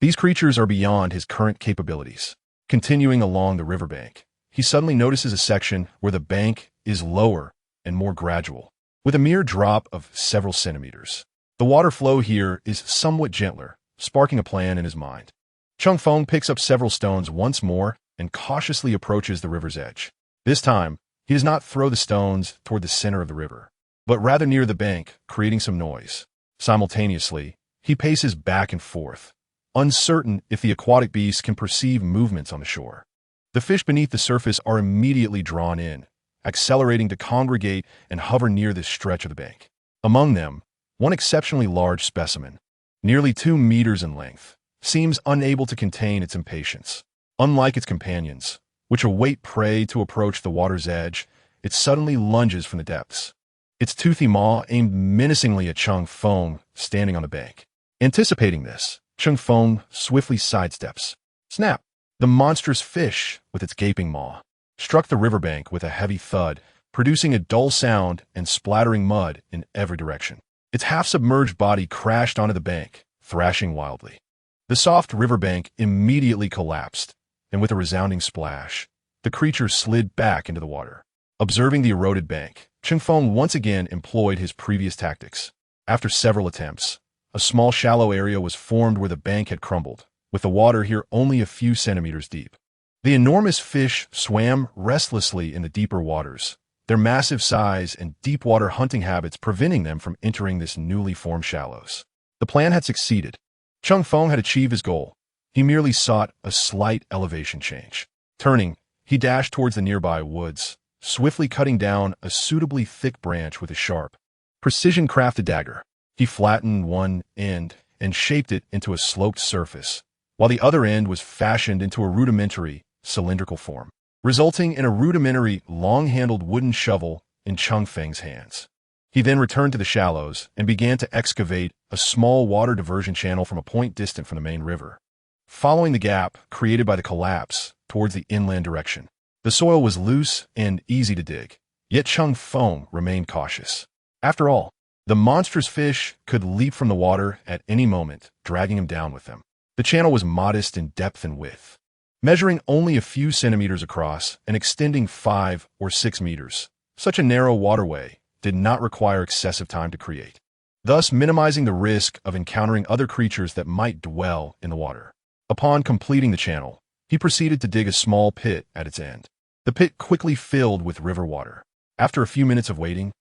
These creatures are beyond his current capabilities. Continuing along the riverbank, he suddenly notices a section where the bank is lower and more gradual, with a mere drop of several centimeters. The water flow here is somewhat gentler, sparking a plan in his mind. Cheng Feng picks up several stones once more and cautiously approaches the river's edge. This time, he does not throw the stones toward the center of the river, but rather near the bank, creating some noise. Simultaneously, he paces back and forth, uncertain if the aquatic beast can perceive movements on the shore. The fish beneath the surface are immediately drawn in, accelerating to congregate and hover near this stretch of the bank. Among them, one exceptionally large specimen, nearly 2 meters in length, seems unable to contain its impatience. Unlike its companions, which await prey to approach the water's edge, it suddenly lunges from the depths, its toothy maw aimed menacingly at Cheng Feng standing on the bank. Anticipating this, Cheng Feng swiftly sidesteps. Snap! The monstrous fish, with its gaping maw, struck the riverbank with a heavy thud, producing a dull sound and splattering mud in every direction. Its half-submerged body crashed onto the bank, thrashing wildly. The soft riverbank immediately collapsed, and with a resounding splash, the creature slid back into the water. Observing the eroded bank, Cheng Feng once again employed his previous tactics. After several attempts, a small shallow area was formed where the bank had crumbled, with the water here only a few centimeters deep. The enormous fish swam restlessly in the deeper waters, their massive size and deep-water hunting habits preventing them from entering this newly formed shallows. The plan had succeeded. Cheng Feng had achieved his goal. He merely sought a slight elevation change. Turning, he dashed towards the nearby woods, swiftly cutting down a suitably thick branch with a sharp, precision-crafted dagger. He flattened one end and shaped it into a sloped surface, while the other end was fashioned into a rudimentary, cylindrical form, resulting in a rudimentary, long-handled wooden shovel in Cheng Feng's hands. He then returned to the shallows and began to excavate a small water diversion channel from a point distant from the main river, following the gap created by the collapse towards the inland direction. The soil was loose and easy to dig, yet Cheng Feng remained cautious. After all, the monstrous fish could leap from the water at any moment, dragging him down with them. The channel was modest in depth and width, measuring only a few centimeters across and extending 5 or 6 meters. Such a narrow waterway did not require excessive time to create, thus minimizing the risk of encountering other creatures that might dwell in the water. Upon completing the channel, he proceeded to dig a small pit at its end. The pit quickly filled with river water. After a few minutes of waiting,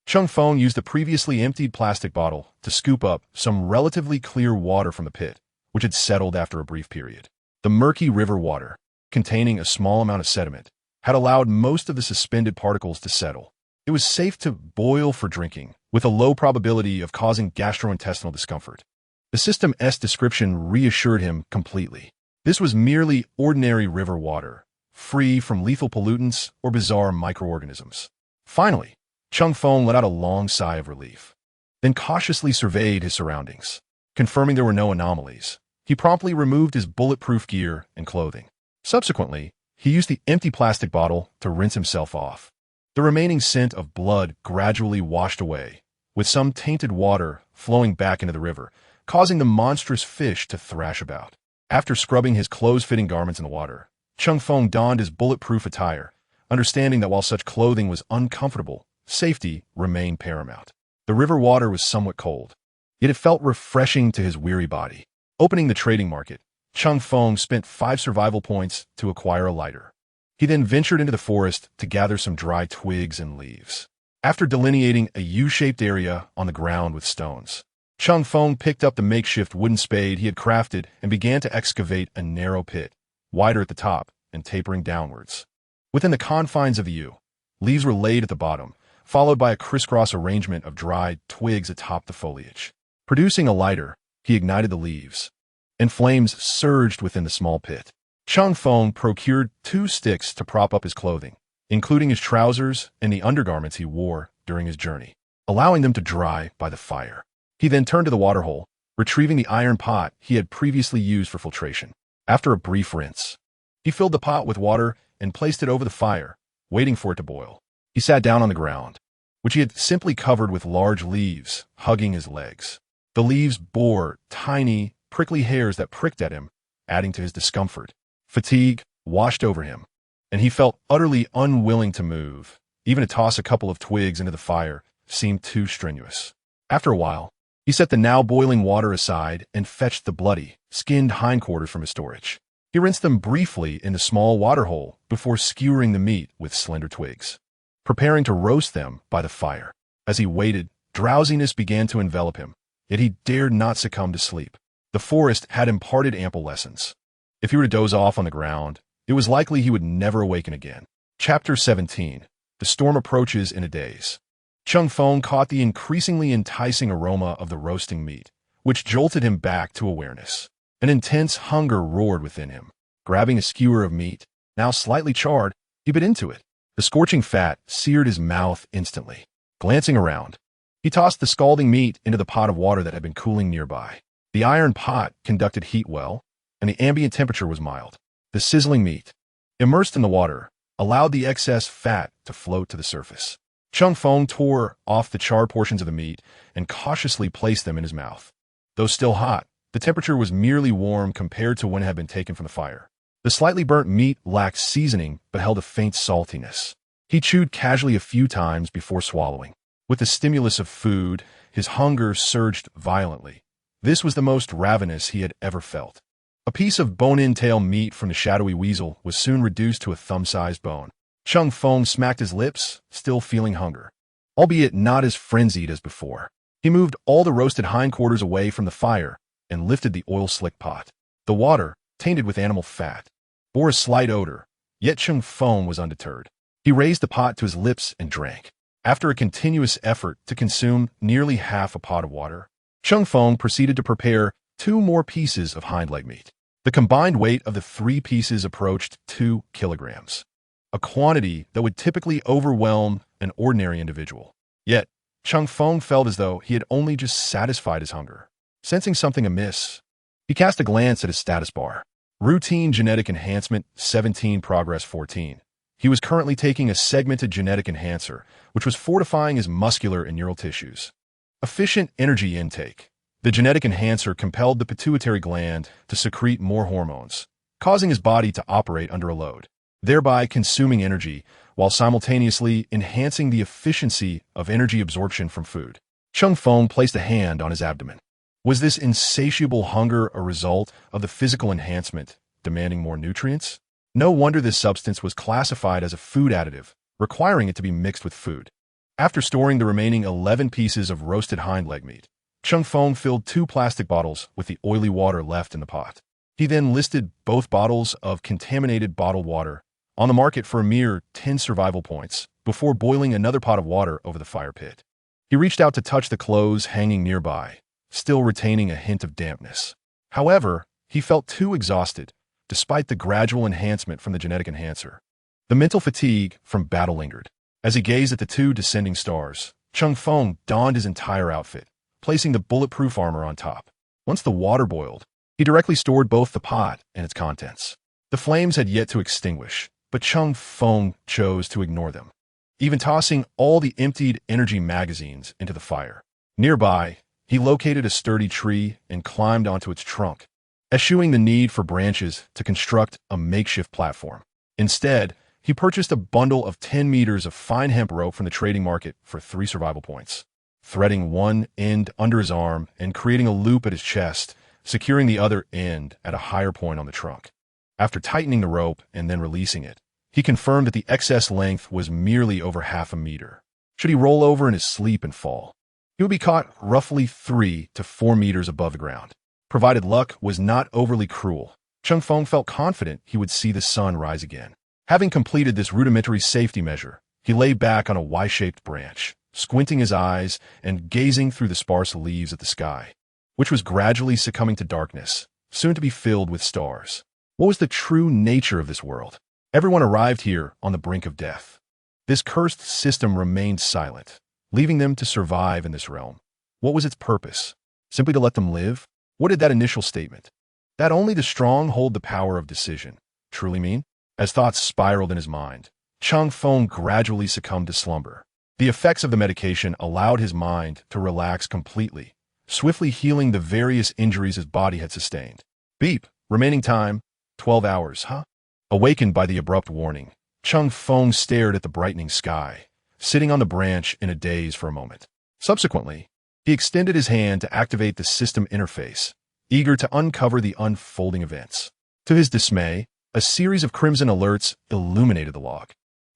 Cheng Feng used the previously emptied plastic bottle to scoop up some relatively clear water from the pit, which had settled after a brief period. The murky river water, containing a small amount of sediment, had allowed most of the suspended particles to settle. It was safe to boil for drinking, with a low probability of causing gastrointestinal discomfort. The System-S description reassured him completely. This was merely ordinary river water, free from lethal pollutants or bizarre microorganisms. Finally, Cheng Feng let out a long sigh of relief, then cautiously surveyed his surroundings. Confirming there were no anomalies, he promptly removed his bulletproof gear and clothing. Subsequently, he used the empty plastic bottle to rinse himself off. The remaining scent of blood gradually washed away, with some tainted water flowing back into the river, causing the monstrous fish to thrash about. After scrubbing his clothes-fitting garments in the water, Cheng Feng donned his bulletproof attire, understanding that while such clothing was uncomfortable, safety remained paramount. The river water was somewhat cold, yet it felt refreshing to his weary body. Opening the trading market, Cheng Feng spent 5 survival points to acquire a lighter. He then ventured into the forest to gather some dry twigs and leaves. After delineating a U-shaped area on the ground with stones, Cheng Feng picked up the makeshift wooden spade he had crafted and began to excavate a narrow pit, wider at the top and tapering downwards. Within the confines of the U, leaves were laid at the bottom, followed by a crisscross arrangement of dried twigs atop the foliage. Producing a lighter, he ignited the leaves, and flames surged within the small pit. Cheng Feng procured 2 sticks to prop up his clothing, including his trousers and the undergarments he wore during his journey, allowing them to dry by the fire. He then turned to the waterhole, retrieving the iron pot he had previously used for filtration. After a brief rinse, he filled the pot with water and placed it over the fire, waiting for it to boil. He sat down on the ground, which he had simply covered with large leaves, hugging his legs. The leaves bore tiny, prickly hairs that pricked at him, adding to his discomfort. Fatigue washed over him, and he felt utterly unwilling to move. Even to toss a couple of twigs into the fire seemed too strenuous. After a while, he set the now boiling water aside and fetched the bloody, skinned hindquarters from his storage. He rinsed them briefly in the small water hole before skewering the meat with slender twigs, preparing to roast them by the fire. As he waited, drowsiness began to envelop him, yet he dared not succumb to sleep. The forest had imparted ample lessons. If he were to doze off on the ground, it was likely he would never awaken again. Chapter 17. The storm approaches in a daze. Cheng Feng caught the increasingly enticing aroma of the roasting meat, which jolted him back to awareness. An intense hunger roared within him. Grabbing a skewer of meat, now slightly charred, he bit into it. The scorching fat seared his mouth instantly. Glancing around, he tossed the scalding meat into the pot of water that had been cooling nearby. The iron pot conducted heat well, and the ambient temperature was mild. The sizzling meat, immersed in the water, allowed the excess fat to float to the surface. Cheng Feng tore off the charred portions of the meat and cautiously placed them in his mouth. Though still hot, the temperature was merely warm compared to when it had been taken from the fire. The slightly burnt meat lacked seasoning but held a faint saltiness. He chewed casually a few times before swallowing. With the stimulus of food, his hunger surged violently. This was the most ravenous he had ever felt. A piece of bone-in tail meat from the shadowy weasel was soon reduced to a thumb-sized bone. Cheng Feng smacked his lips, still feeling hunger, albeit not as frenzied as before. He moved all the roasted hindquarters away from the fire and lifted the oil-slick pot. The water, tainted with animal fat, bore a slight odor, yet Cheng Feng was undeterred. He raised the pot to his lips and drank. After a continuous effort to consume nearly half a pot of water, Cheng Feng proceeded to prepare 2 more pieces of hind leg meat. The combined weight of the 3 pieces approached 2 kilograms, a quantity that would typically overwhelm an ordinary individual. Yet, Cheng Feng felt as though he had only just satisfied his hunger. Sensing something amiss, he cast a glance at his status bar. Routine genetic enhancement 17, progress 14. He was currently taking a segmented genetic enhancer, which was fortifying his muscular and neural tissues. Efficient energy intake. The genetic enhancer compelled the pituitary gland to secrete more hormones, causing his body to operate under a load, thereby consuming energy while simultaneously enhancing the efficiency of energy absorption from food. Cheng Feng placed a hand on his abdomen. Was this insatiable hunger a result of the physical enhancement, demanding more nutrients? No wonder this substance was classified as a food additive, requiring it to be mixed with food. After storing the remaining 11 pieces of roasted hind leg meat, Cheng Feng filled 2 plastic bottles with the oily water left in the pot. He then listed both bottles of contaminated bottled water on the market for a mere 10 survival points before boiling another pot of water over the fire pit. He reached out to touch the clothes hanging nearby, still retaining a hint of dampness. However, he felt too exhausted, despite the gradual enhancement from the genetic enhancer. The mental fatigue from battle lingered. As he gazed at the 2 descending stars, Cheng Feng donned his entire outfit, placing the bulletproof armor on top. Once the water boiled, he directly stored both the pot and its contents. The flames had yet to extinguish, but Cheng Feng chose to ignore them, even tossing all the emptied energy magazines into the fire. Nearby, he located a sturdy tree and climbed onto its trunk, eschewing the need for branches to construct a makeshift platform. Instead, he purchased a bundle of 10 meters of fine hemp rope from the trading market for 3 survival points. Threading one end under his arm and creating a loop at his chest, securing the other end at a higher point on the trunk. After tightening the rope and then releasing it, he confirmed that the excess length was merely over half a meter. Should he roll over in his sleep and fall, he would be caught roughly 3 to 4 meters above the ground. Provided luck was not overly cruel, Cheng Feng felt confident he would see the sun rise again. Having completed this rudimentary safety measure, he lay back on a Y-shaped branch, squinting his eyes and gazing through the sparse leaves at the sky, which was gradually succumbing to darkness, soon to be filled with stars. What was the true nature of this world? Everyone arrived here on the brink of death. This cursed system remained silent, leaving them to survive in this realm. What was its purpose? Simply to let them live? What did that initial statement, that only the strong hold the power of decision, truly mean? As thoughts spiraled in his mind, Cheng Feng gradually succumbed to slumber. The effects of the medication allowed his mind to relax completely, swiftly healing the various injuries his body had sustained. Beep. Remaining time, 12 hours, huh? Awakened by the abrupt warning, Cheng Feng stared at the brightening sky, sitting on the branch in a daze for a moment. Subsequently, he extended his hand to activate the system interface, eager to uncover the unfolding events. To his dismay, a series of crimson alerts illuminated the log.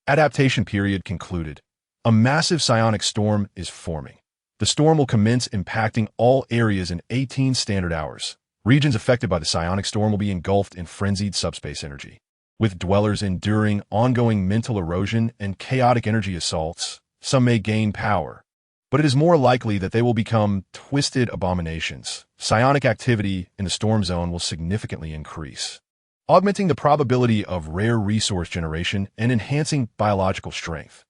Adaptation period concluded. A massive psionic storm is forming. The storm will commence impacting all areas in 18 standard hours. Regions affected by the psionic storm will be engulfed in frenzied subspace energy, with dwellers enduring ongoing mental erosion and chaotic energy assaults. Some may gain power, but it is more likely that they will become twisted abominations. Psionic activity in the storm zone will significantly increase, augmenting the probability of rare resource generation and enhancing biological strength.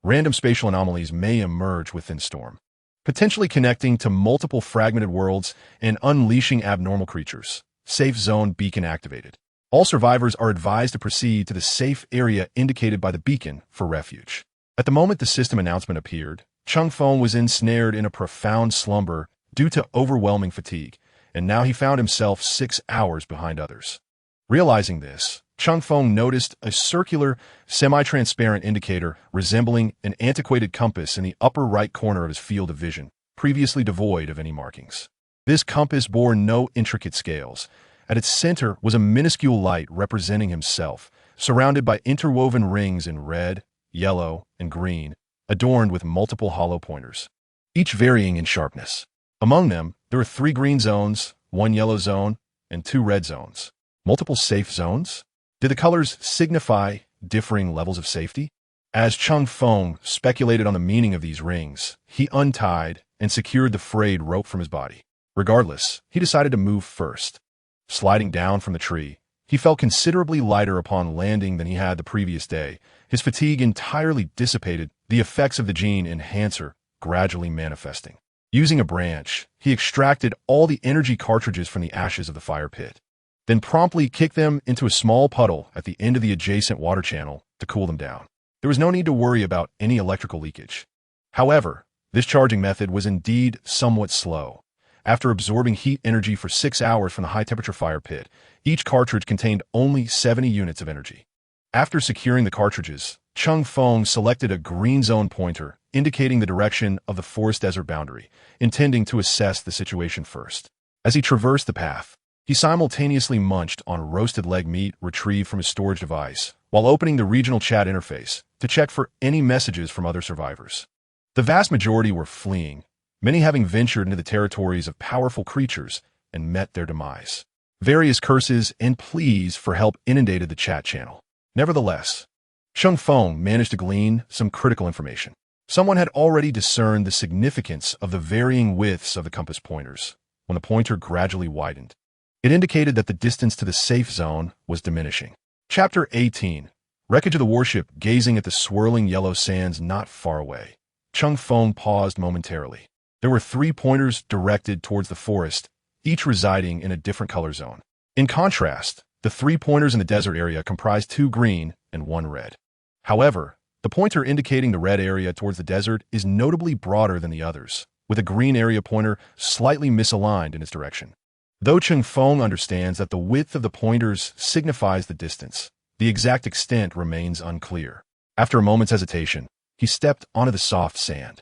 Random spatial anomalies may emerge within storm, potentially connecting to multiple fragmented worlds and unleashing abnormal creatures. Safe zone beacon activated. All survivors are advised to proceed to the safe area indicated by the beacon for refuge. At the moment the system announcement appeared, Cheng Feng was ensnared in a profound slumber due to overwhelming fatigue, and now he found himself 6 hours behind others. Realizing this, Cheng Feng noticed a circular, semi-transparent indicator resembling an antiquated compass in the upper right corner of his field of vision, previously devoid of any markings. This compass bore no intricate scales. At its center was a minuscule light representing himself, surrounded by interwoven rings in red, yellow, and green, adorned with multiple hollow pointers, each varying in sharpness. Among them, there were 3 green zones, 1 yellow zone, and 2 red zones. Multiple safe zones? Did the colors signify differing levels of safety? As Cheng Feng speculated on the meaning of these rings, he untied and secured the frayed rope from his body. Regardless, he decided to move first. Sliding down from the tree, he felt considerably lighter upon landing than he had the previous day. His fatigue entirely dissipated, the effects of the gene enhancer gradually manifesting. Using a branch, he extracted all the energy cartridges from the ashes of the fire pit, then promptly kicked them into a small puddle at the end of the adjacent water channel to cool them down. There was no need to worry about any electrical leakage. However, this charging method was indeed somewhat slow. After absorbing heat energy for 6 hours from the high-temperature fire pit, each cartridge contained only 70 units of energy. After securing the cartridges, Cheng Feng selected a green zone pointer, indicating the direction of the forest desert boundary, intending to assess the situation first. As he traversed the path, he simultaneously munched on roasted leg meat retrieved from his storage device, while opening the regional chat interface to check for any messages from other survivors. The vast majority were fleeing, many having ventured into the territories of powerful creatures and met their demise. Various curses and pleas for help inundated the chat channel. Nevertheless, Cheng Feng managed to glean some critical information. Someone had already discerned the significance of the varying widths of the compass pointers when the pointer gradually widened. It indicated that the distance to the safe zone was diminishing. Chapter 18. Wreckage of the warship gazing at the swirling yellow sands not far away. Cheng Feng paused momentarily. There were 3 pointers directed towards the forest, each residing in a different color zone. In contrast, the 3 pointers in the desert area comprised 2 green and 1 red. However, the pointer indicating the red area towards the desert is notably broader than the others, with a green area pointer slightly misaligned in its direction. Though Cheng Feng understands that the width of the pointers signifies the distance, the exact extent remains unclear. After a moment's hesitation, he stepped onto the soft sand.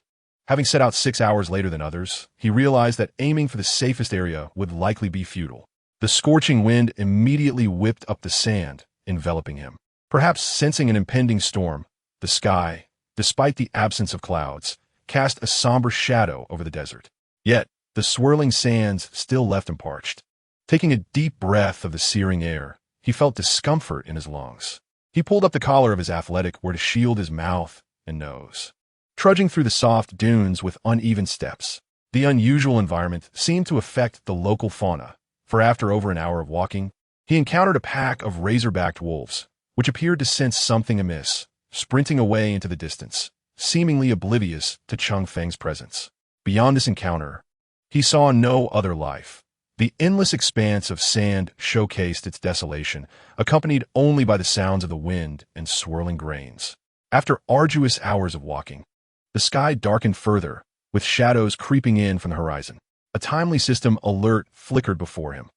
Having set out 6 hours later than others, he realized that aiming for the safest area would likely be futile. The scorching wind immediately whipped up the sand, enveloping him. Perhaps sensing an impending storm, the sky, despite the absence of clouds, cast a somber shadow over the desert. Yet, the swirling sands still left him parched. Taking a deep breath of the searing air, he felt discomfort in his lungs. He pulled up the collar of his athletic wear to shield his mouth and nose. Trudging through the soft dunes with uneven steps, the unusual environment seemed to affect the local fauna, for after over an hour of walking, he encountered a pack of razor-backed wolves, which appeared to sense something amiss, sprinting away into the distance, seemingly oblivious to Cheng Feng's presence. Beyond this encounter, he saw no other life. The endless expanse of sand showcased its desolation, accompanied only by the sounds of the wind and swirling grains. After arduous hours of walking, the sky darkened further, with shadows creeping in from the horizon. A timely system alert flickered before him.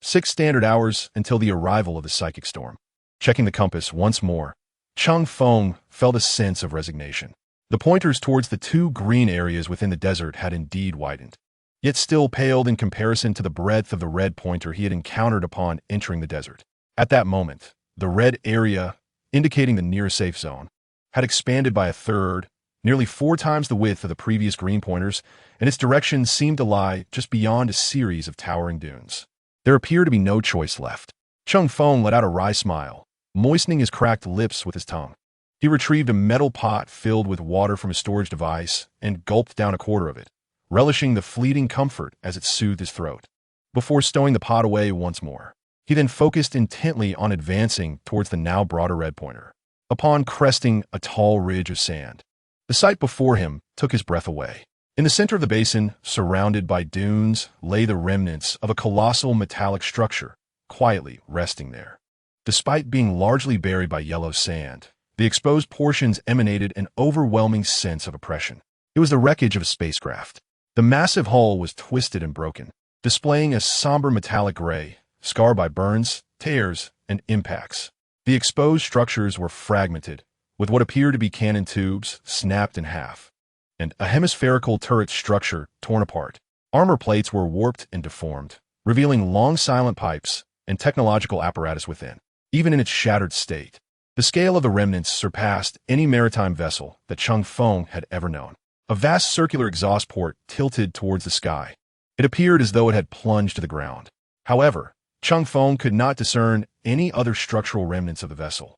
6 standard hours until the arrival of the psychic storm. Checking the compass once more, Cheng Feng felt a sense of resignation. The pointers towards the 2 green areas within the desert had indeed widened, yet still paled in comparison to the breadth of the red pointer he had encountered upon entering the desert. At that moment, the red area, indicating the nearest safe zone, had expanded by a third, nearly 4 times the width of the previous green pointers, and its direction seemed to lie just beyond a series of towering dunes. There appeared to be no choice left. Cheng Feng let out a wry smile, moistening his cracked lips with his tongue. He retrieved a metal pot filled with water from his storage device and gulped down a quarter of it, relishing the fleeting comfort as it soothed his throat. Before stowing the pot away once more, he then focused intently on advancing towards the now broader red pointer. Upon cresting a tall ridge of sand, the sight before him took his breath away. In the center of the basin, surrounded by dunes, lay the remnants of a colossal metallic structure, quietly resting there. Despite being largely buried by yellow sand, the exposed portions emanated an overwhelming sense of oppression. It was the wreckage of a spacecraft. The massive hull was twisted and broken, displaying a somber metallic gray, scarred by burns, tears, and impacts. The exposed structures were fragmented, with what appeared to be cannon tubes snapped in half, and a hemispherical turret structure torn apart. Armor plates were warped and deformed, revealing long silent pipes and technological apparatus within. Even in its shattered state, the scale of the remnants surpassed any maritime vessel that Cheng Feng had ever known. A vast circular exhaust port tilted towards the sky. It appeared as though it had plunged to the ground. However, Cheng Feng could not discern any other structural remnants of the vessel,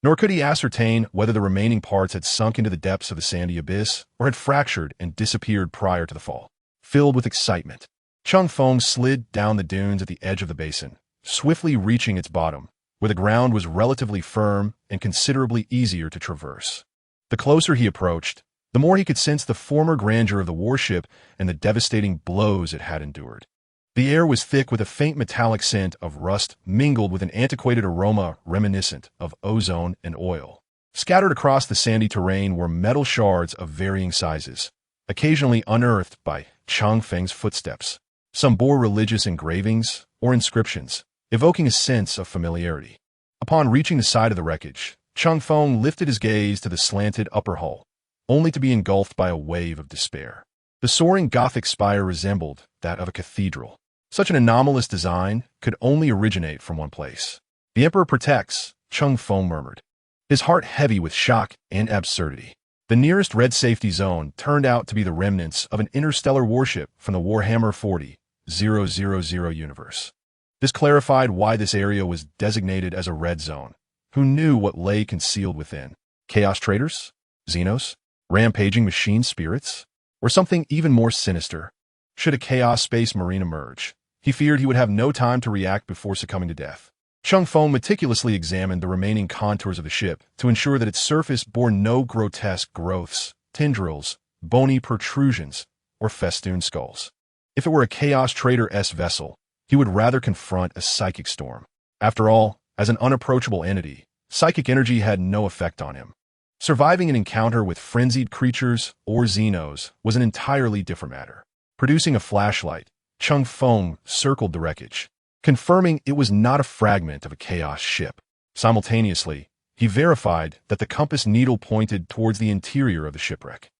nor could he ascertain whether the remaining parts had sunk into the depths of the sandy abyss or had fractured and disappeared prior to the fall. Filled with excitement, Cheng Feng slid down the dunes at the edge of the basin, swiftly reaching its bottom, where the ground was relatively firm and considerably easier to traverse. The closer he approached, the more he could sense the former grandeur of the warship and the devastating blows it had endured. The air was thick with a faint metallic scent of rust mingled with an antiquated aroma reminiscent of ozone and oil. Scattered across the sandy terrain were metal shards of varying sizes, occasionally unearthed by Cheng Feng's footsteps. Some bore religious engravings or inscriptions, evoking a sense of familiarity. Upon reaching the side of the wreckage, Cheng Feng lifted his gaze to the slanted upper hull, only to be engulfed by a wave of despair. The soaring Gothic spire resembled that of a cathedral. Such an anomalous design could only originate from one place. "The Emperor protects," Cheng Feng murmured, his heart heavy with shock and absurdity. The nearest red safety zone turned out to be the remnants of an interstellar warship from the Warhammer 40,000 universe. This clarified why this area was designated as a red zone. Who knew what lay concealed within? Chaos traders? Xenos? Rampaging machine spirits? Or something even more sinister? Should a Chaos Space Marine emerge, he feared he would have no time to react before succumbing to death. Cheng Feng meticulously examined the remaining contours of the ship to ensure that its surface bore no grotesque growths, tendrils, bony protrusions, or festooned skulls. If it were a Chaos Trader-S vessel, he would rather confront a psychic storm. After all, as an unapproachable entity, psychic energy had no effect on him. Surviving an encounter with frenzied creatures or Xenos was an entirely different matter. Producing a flashlight, Cheng Feng circled the wreckage, confirming it was not a fragment of a Chaos ship. Simultaneously, he verified that the compass needle pointed towards the interior of the shipwreck.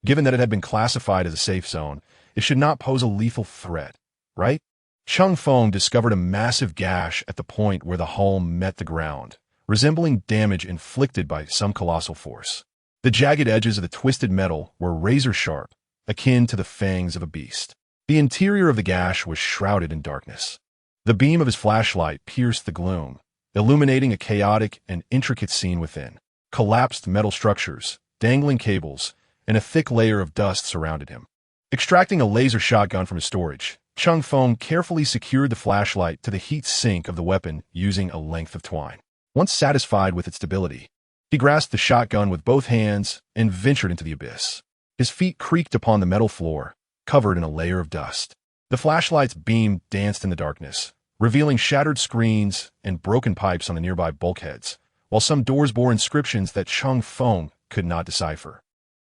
Given that it had been classified as a safe zone, it should not pose a lethal threat, right? Cheng Feng discovered a massive gash at the point where the hull met the ground, resembling damage inflicted by some colossal force. The jagged edges of the twisted metal were razor-sharp, akin to the fangs of a beast. The interior of the gash was shrouded in darkness. The beam of his flashlight pierced the gloom, illuminating a chaotic and intricate scene within. Collapsed metal structures, dangling cables, and a thick layer of dust surrounded him. Extracting a laser shotgun from his storage, Cheng Feng carefully secured the flashlight to the heat sink of the weapon using a length of twine. Once satisfied with its stability, he grasped the shotgun with both hands and ventured into the abyss. His feet creaked upon the metal floor, covered in a layer of dust. The flashlight's beam danced in the darkness, revealing shattered screens and broken pipes on the nearby bulkheads, while some doors bore inscriptions that Cheng Feng could not decipher.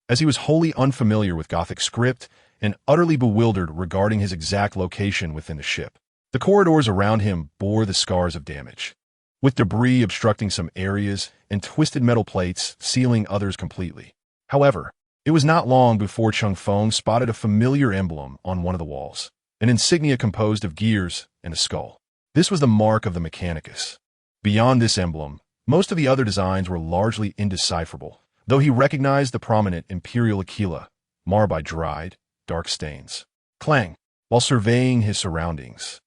As he was wholly unfamiliar with Gothic script and utterly bewildered regarding his exact location within the ship, the corridors around him bore the scars of damage, with debris obstructing some areas and twisted metal plates sealing others completely. However, it was not long before Cheng Feng spotted a familiar emblem on one of the walls, an insignia composed of gears and a skull. This was the mark of the Mechanicus, Beyond this emblem, most of the other designs were largely indecipherable, though he recognized the prominent Imperial aquila, marred by dried, dark stains. Clang! While surveying his surroundings,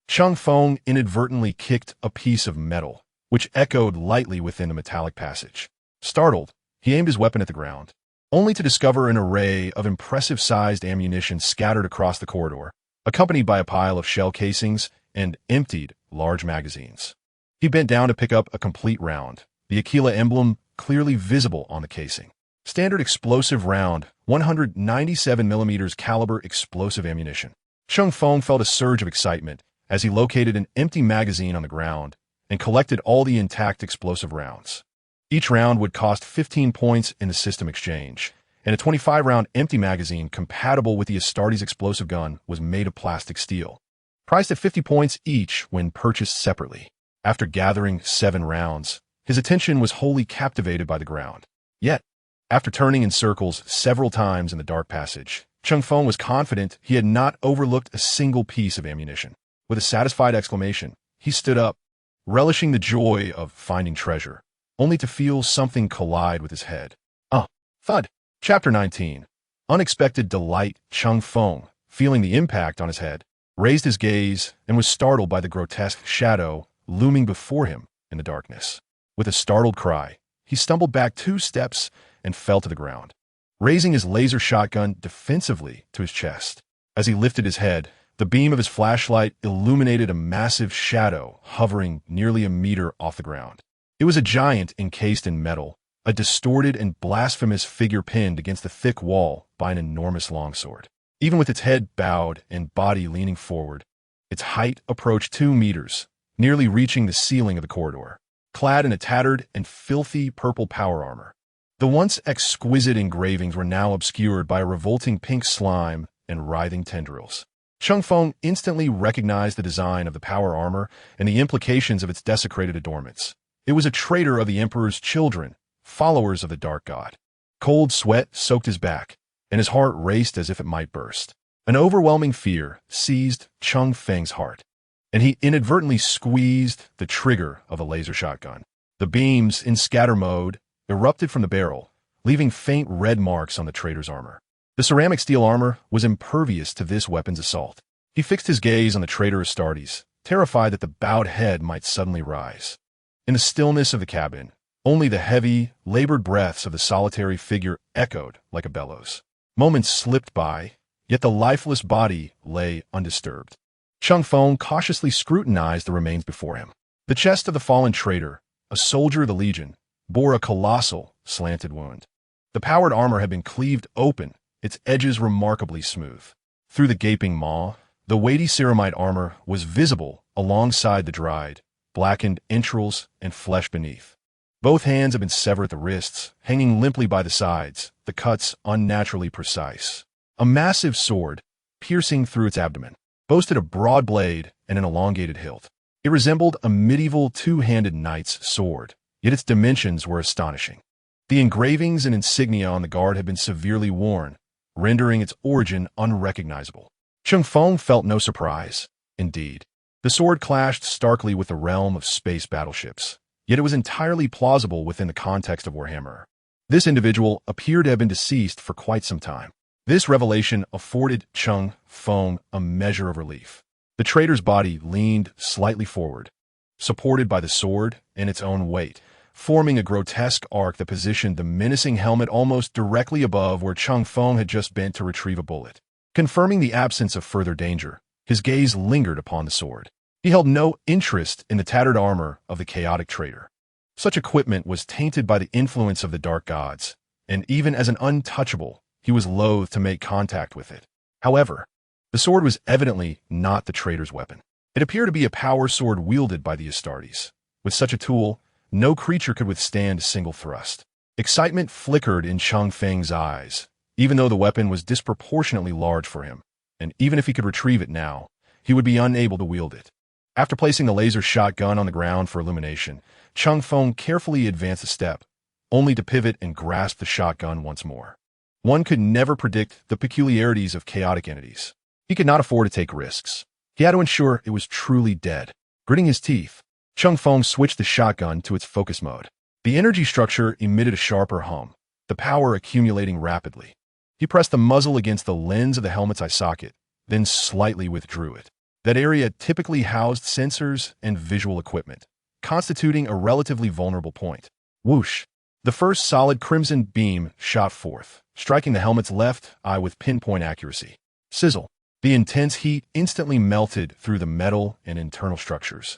Cheng Feng inadvertently kicked a piece of metal, which echoed lightly within the metallic passage. Startled, he aimed his weapon at the ground, only to discover an array of impressive-sized ammunition scattered across the corridor, accompanied by a pile of shell casings and emptied, large magazines. He bent down to pick up a complete round, the aquila emblem clearly visible on the casing. Standard explosive round, 197mm caliber explosive ammunition. Cheng Feng felt a surge of excitement as he located an empty magazine on the ground and collected all the intact explosive rounds. Each round would cost 15 points in the system exchange, and a 25-round empty magazine compatible with the Astartes explosive gun was made of plastic steel, priced at 50 points each when purchased separately. After gathering 7 rounds, his attention was wholly captivated by the ground. Yet, after turning in circles several times in the dark passage, Cheng Feng was confident he had not overlooked a single piece of ammunition. With a satisfied exclamation, he stood up, relishing the joy of finding treasure, only to feel something collide with his head. Thud. Chapter 19. Unexpected delight. Cheng Feng, feeling the impact on his head, raised his gaze and was startled by the grotesque shadow looming before him in the darkness. With a startled cry, he stumbled back 2 steps and fell to the ground, raising his laser shotgun defensively to his chest. As he lifted his head, the beam of his flashlight illuminated a massive shadow hovering nearly a meter off the ground. It was a giant encased in metal, a distorted and blasphemous figure pinned against the thick wall by an enormous longsword. Even with its head bowed and body leaning forward, its height approached 2 meters, nearly reaching the ceiling of the corridor, clad in a tattered and filthy purple power armor. The once exquisite engravings were now obscured by a revolting pink slime and writhing tendrils. Cheng Feng instantly recognized the design of the power armor and the implications of its desecrated adornments. It was a traitor of the Emperor's children, followers of the Dark God. Cold sweat soaked his back, and his heart raced as if it might burst. An overwhelming fear seized Cheng Feng's heart, and he inadvertently squeezed the trigger of a laser shotgun. The beams, in scatter mode, erupted from the barrel, leaving faint red marks on the traitor's armor. The ceramic steel armor was impervious to this weapon's assault. He fixed his gaze on the traitor Astartes, terrified that the bowed head might suddenly rise. In the stillness of the cabin, only the heavy, labored breaths of the solitary figure echoed like a bellows. Moments slipped by, yet the lifeless body lay undisturbed. Cheng Feng cautiously scrutinized the remains before him. The chest of the fallen traitor, a soldier of the Legion, bore a colossal, slanted wound. The powered armor had been cleaved open, its edges remarkably smooth. Through the gaping maw, the weighty ceramite armor was visible alongside the dried, blackened entrails and flesh beneath. Both hands had been severed at the wrists, hanging limply by the sides, the cuts unnaturally precise. A massive sword, piercing through its abdomen, boasted a broad blade and an elongated hilt. It resembled a medieval 2-handed knight's sword, yet its dimensions were astonishing. The engravings and insignia on the guard had been severely worn, rendering its origin unrecognizable. Cheng Feng felt no surprise. Indeed, the sword clashed starkly with the realm of space battleships, yet it was entirely plausible within the context of Warhammer. This individual appeared to have been deceased for quite some time. This revelation afforded Cheng Feng a measure of relief. The traitor's body leaned slightly forward, supported by the sword and its own weight, forming a grotesque arc that positioned the menacing helmet almost directly above where Cheng Feng had just bent to retrieve a bullet. Confirming the absence of further danger, his gaze lingered upon the sword. He held no interest in the tattered armor of the chaotic traitor. Such equipment was tainted by the influence of the dark gods, and even as an untouchable, he was loath to make contact with it. However, the sword was evidently not the traitor's weapon. It appeared to be a power sword wielded by the Astartes. With such a tool, no creature could withstand a single thrust. Excitement flickered in Cheng Feng's eyes, even though the weapon was disproportionately large for him, and even if he could retrieve it now, he would be unable to wield it. After placing the laser shotgun on the ground for illumination, Cheng Feng carefully advanced a step, only to pivot and grasp the shotgun once more. One could never predict the peculiarities of chaotic entities. He could not afford to take risks. He had to ensure it was truly dead. Gritting his teeth, Cheng Feng switched the shotgun to its focus mode. The energy structure emitted a sharper hum, the power accumulating rapidly. He pressed the muzzle against the lens of the helmet's eye socket, then slightly withdrew it. That area typically housed sensors and visual equipment, constituting a relatively vulnerable point. Whoosh! The first solid crimson beam shot forth, striking the helmet's left eye with pinpoint accuracy. Sizzle! The intense heat instantly melted through the metal and internal structures,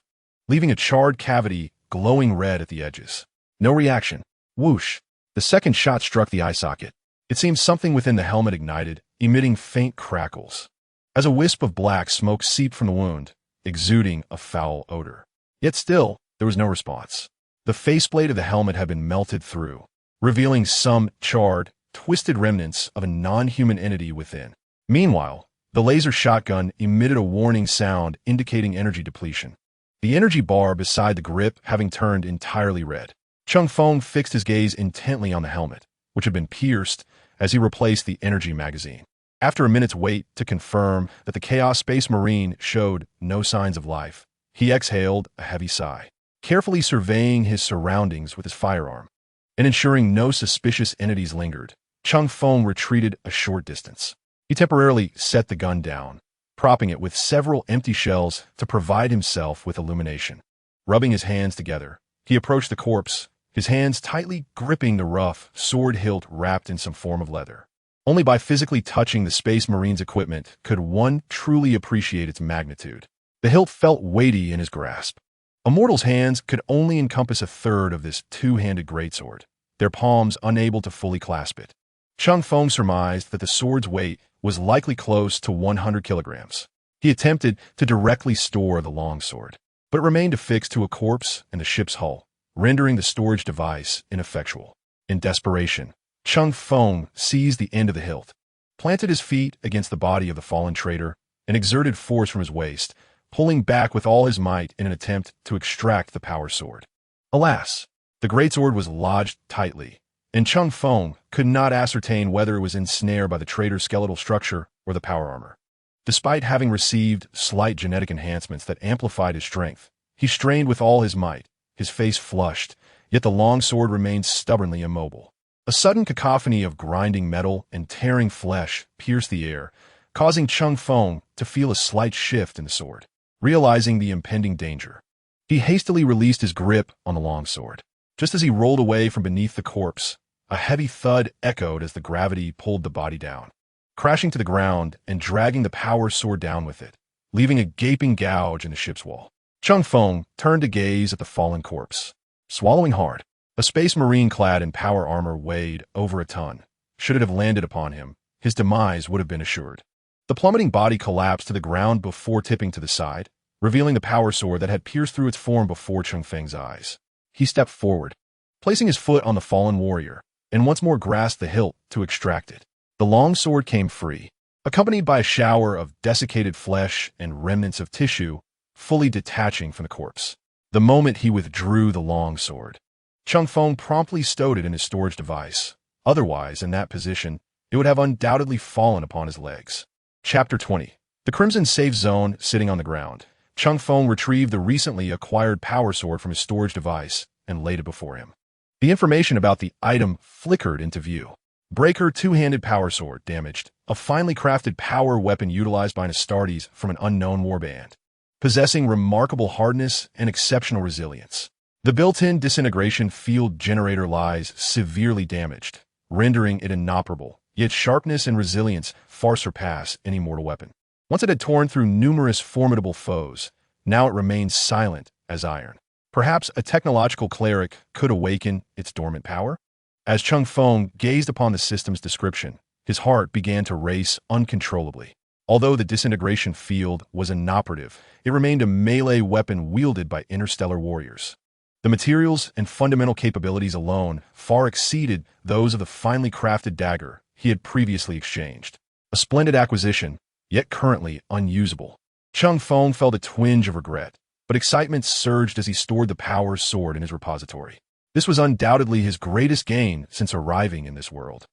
leaving a charred cavity glowing red at the edges. No reaction. Whoosh! The second shot struck the eye socket. It seemed something within the helmet ignited, emitting faint crackles. As a wisp of black smoke seeped from the wound, exuding a foul odor. Yet still, there was no response. The faceplate of the helmet had been melted through, revealing some charred, twisted remnants of a non-human entity within. Meanwhile, the laser shotgun emitted a warning sound indicating energy depletion, the energy bar beside the grip having turned entirely red. Cheng Feng fixed his gaze intently on the helmet, which had been pierced, as he replaced the energy magazine. After a minute's wait to confirm that the Chaos Space Marine showed no signs of life, he exhaled a heavy sigh, carefully surveying his surroundings with his firearm. And ensuring no suspicious entities lingered, Cheng Feng retreated a short distance. He temporarily set the gun down, propping it with several empty shells to provide himself with illumination. Rubbing his hands together, he approached the corpse, his hands tightly gripping the rough sword hilt wrapped in some form of leather. Only by physically touching the Space Marine's equipment could one truly appreciate its magnitude. The hilt felt weighty in his grasp. A mortal's hands could only encompass a third of this two-handed greatsword, their palms unable to fully clasp it. Cheng Feng surmised that the sword's weight was likely close to 100 kilograms. He attempted to directly store the longsword, but remained affixed to a corpse and the ship's hull, rendering the storage device ineffectual. In desperation, Cheng Feng seized the end of the hilt, planted his feet against the body of the fallen traitor, and exerted force from his waist, pulling back with all his might in an attempt to extract the power sword. Alas, the greatsword was lodged tightly, and Cheng Feng could not ascertain whether it was ensnared by the traitor's skeletal structure or the power armor. Despite having received slight genetic enhancements that amplified his strength, he strained with all his might, his face flushed, yet the longsword remained stubbornly immobile. A sudden cacophony of grinding metal and tearing flesh pierced the air, causing Cheng Feng to feel a slight shift in the sword. Realizing the impending danger, he hastily released his grip on the longsword. Just as he rolled away from beneath the corpse, a heavy thud echoed as the gravity pulled the body down, crashing to the ground and dragging the power sword down with it, leaving a gaping gouge in the ship's wall. Cheng Feng turned to gaze at the fallen corpse. Swallowing hard, a space marine clad in power armor weighed over a ton. Should it have landed upon him, his demise would have been assured. The plummeting body collapsed to the ground before tipping to the side, revealing the power sword that had pierced through its form before Cheng Feng's eyes. He stepped forward, placing his foot on the fallen warrior, and once more grasped the hilt to extract it. The long sword came free, accompanied by a shower of desiccated flesh and remnants of tissue, fully detaching from the corpse. The moment he withdrew the long sword, Cheng Feng promptly stowed it in his storage device. Otherwise, in that position, it would have undoubtedly fallen upon his legs. Chapter 20. The Crimson Safe Zone sitting on the ground. Cheng Feng retrieved the recently acquired power sword from his storage device and laid it before him. The information about the item flickered into view. Breaker two-handed power sword, damaged. A finely crafted power weapon utilized by an Astartes from an unknown warband, possessing remarkable hardness and exceptional resilience. The built-in disintegration field generator lies severely damaged, rendering it inoperable. Yet sharpness and resilience far surpass any mortal weapon. Once it had torn through numerous formidable foes, now it remains silent as iron. Perhaps a technological cleric could awaken its dormant power? As Cheng Feng gazed upon the system's description, his heart began to race uncontrollably. Although the disintegration field was inoperative, it remained a melee weapon wielded by interstellar warriors. The materials and fundamental capabilities alone far exceeded those of the finely crafted dagger he had previously exchanged. A splendid acquisition, yet currently unusable. Cheng Feng felt a twinge of regret, but excitement surged as he stored the power sword in his repository. This was undoubtedly his greatest gain since arriving in this world.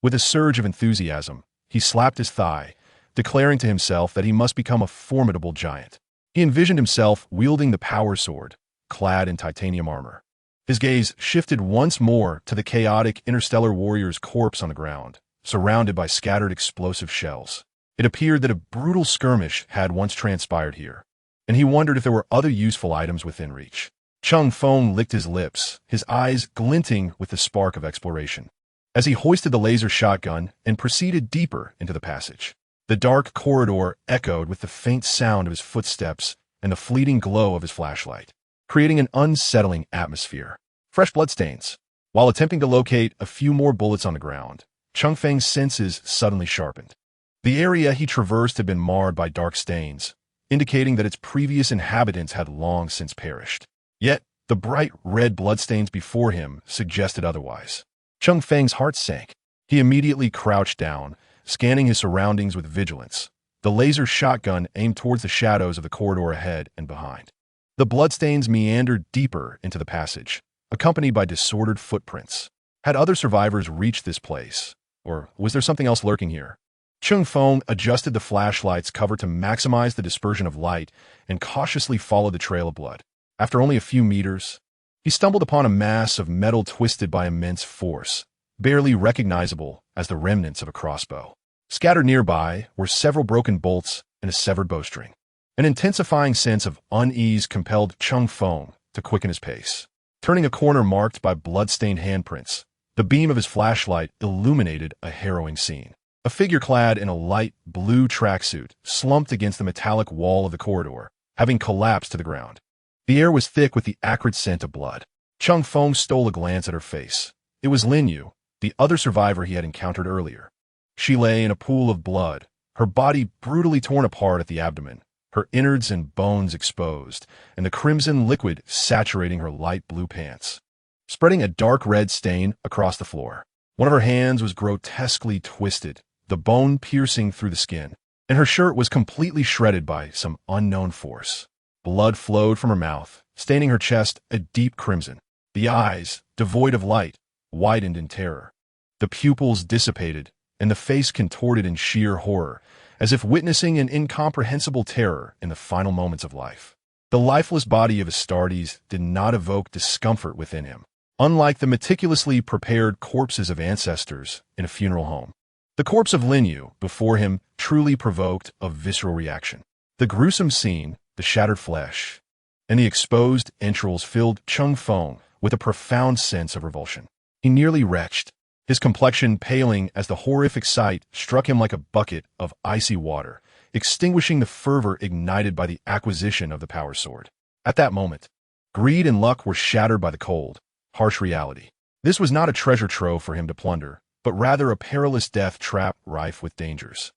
With a surge of enthusiasm, he slapped his thigh, declaring to himself that he must become a formidable giant. He envisioned himself wielding the power sword, clad in titanium armor. His gaze shifted once more to the chaotic interstellar warrior's corpse on the ground, surrounded by scattered explosive shells. It appeared that a brutal skirmish had once transpired here, and he wondered if there were other useful items within reach. Cheng Feng licked his lips, his eyes glinting with the spark of exploration, as he hoisted the laser shotgun and proceeded deeper into the passage. The dark corridor echoed with the faint sound of his footsteps and the fleeting glow of his flashlight, creating an unsettling atmosphere. Fresh bloodstains. While attempting to locate a few more bullets on the ground, Cheng Feng's senses suddenly sharpened. The area he traversed had been marred by dark stains, indicating that its previous inhabitants had long since perished. Yet, the bright red bloodstains before him suggested otherwise. Cheng Feng's heart sank. He immediately crouched down, scanning his surroundings with vigilance, the laser shotgun aimed towards the shadows of the corridor ahead and behind. The bloodstains meandered deeper into the passage, accompanied by disordered footprints. Had other survivors reached this place, or was there something else lurking here? Cheng Feng adjusted the flashlight's cover to maximize the dispersion of light and cautiously followed the trail of blood. After only a few meters, he stumbled upon a mass of metal twisted by immense force, barely recognizable as the remnants of a crossbow. Scattered nearby were several broken bolts and a severed bowstring. An intensifying sense of unease compelled Cheng Feng to quicken his pace. Turning a corner marked by blood-stained handprints, the beam of his flashlight illuminated a harrowing scene. A figure clad in a light blue tracksuit slumped against the metallic wall of the corridor, having collapsed to the ground. The air was thick with the acrid scent of blood. Cheng Feng stole a glance at her face. It was Lin Yu, the other survivor he had encountered earlier. She lay in a pool of blood, her body brutally torn apart at the abdomen, her innards and bones exposed, and the crimson liquid saturating her light blue pants, spreading a dark red stain across the floor. One of her hands was grotesquely twisted, the bone piercing through the skin, and her shirt was completely shredded by some unknown force. Blood flowed from her mouth, staining her chest a deep crimson. The eyes, devoid of light, widened in terror. The pupils dissipated, and the face contorted in sheer horror, as if witnessing an incomprehensible terror in the final moments of life. The lifeless body of Astartes did not evoke discomfort within him, unlike the meticulously prepared corpses of ancestors in a funeral home. The corpse of Lin Yu before him truly provoked a visceral reaction. The gruesome scene, the shattered flesh, and the exposed entrails filled Cheng Feng with a profound sense of revulsion. He nearly retched, his complexion paling as the horrific sight struck him like a bucket of icy water, extinguishing the fervor ignited by the acquisition of the power sword. At that moment, greed and luck were shattered by the cold, harsh reality. This was not a treasure trove for him to plunder, but rather a perilous death trap rife with dangers.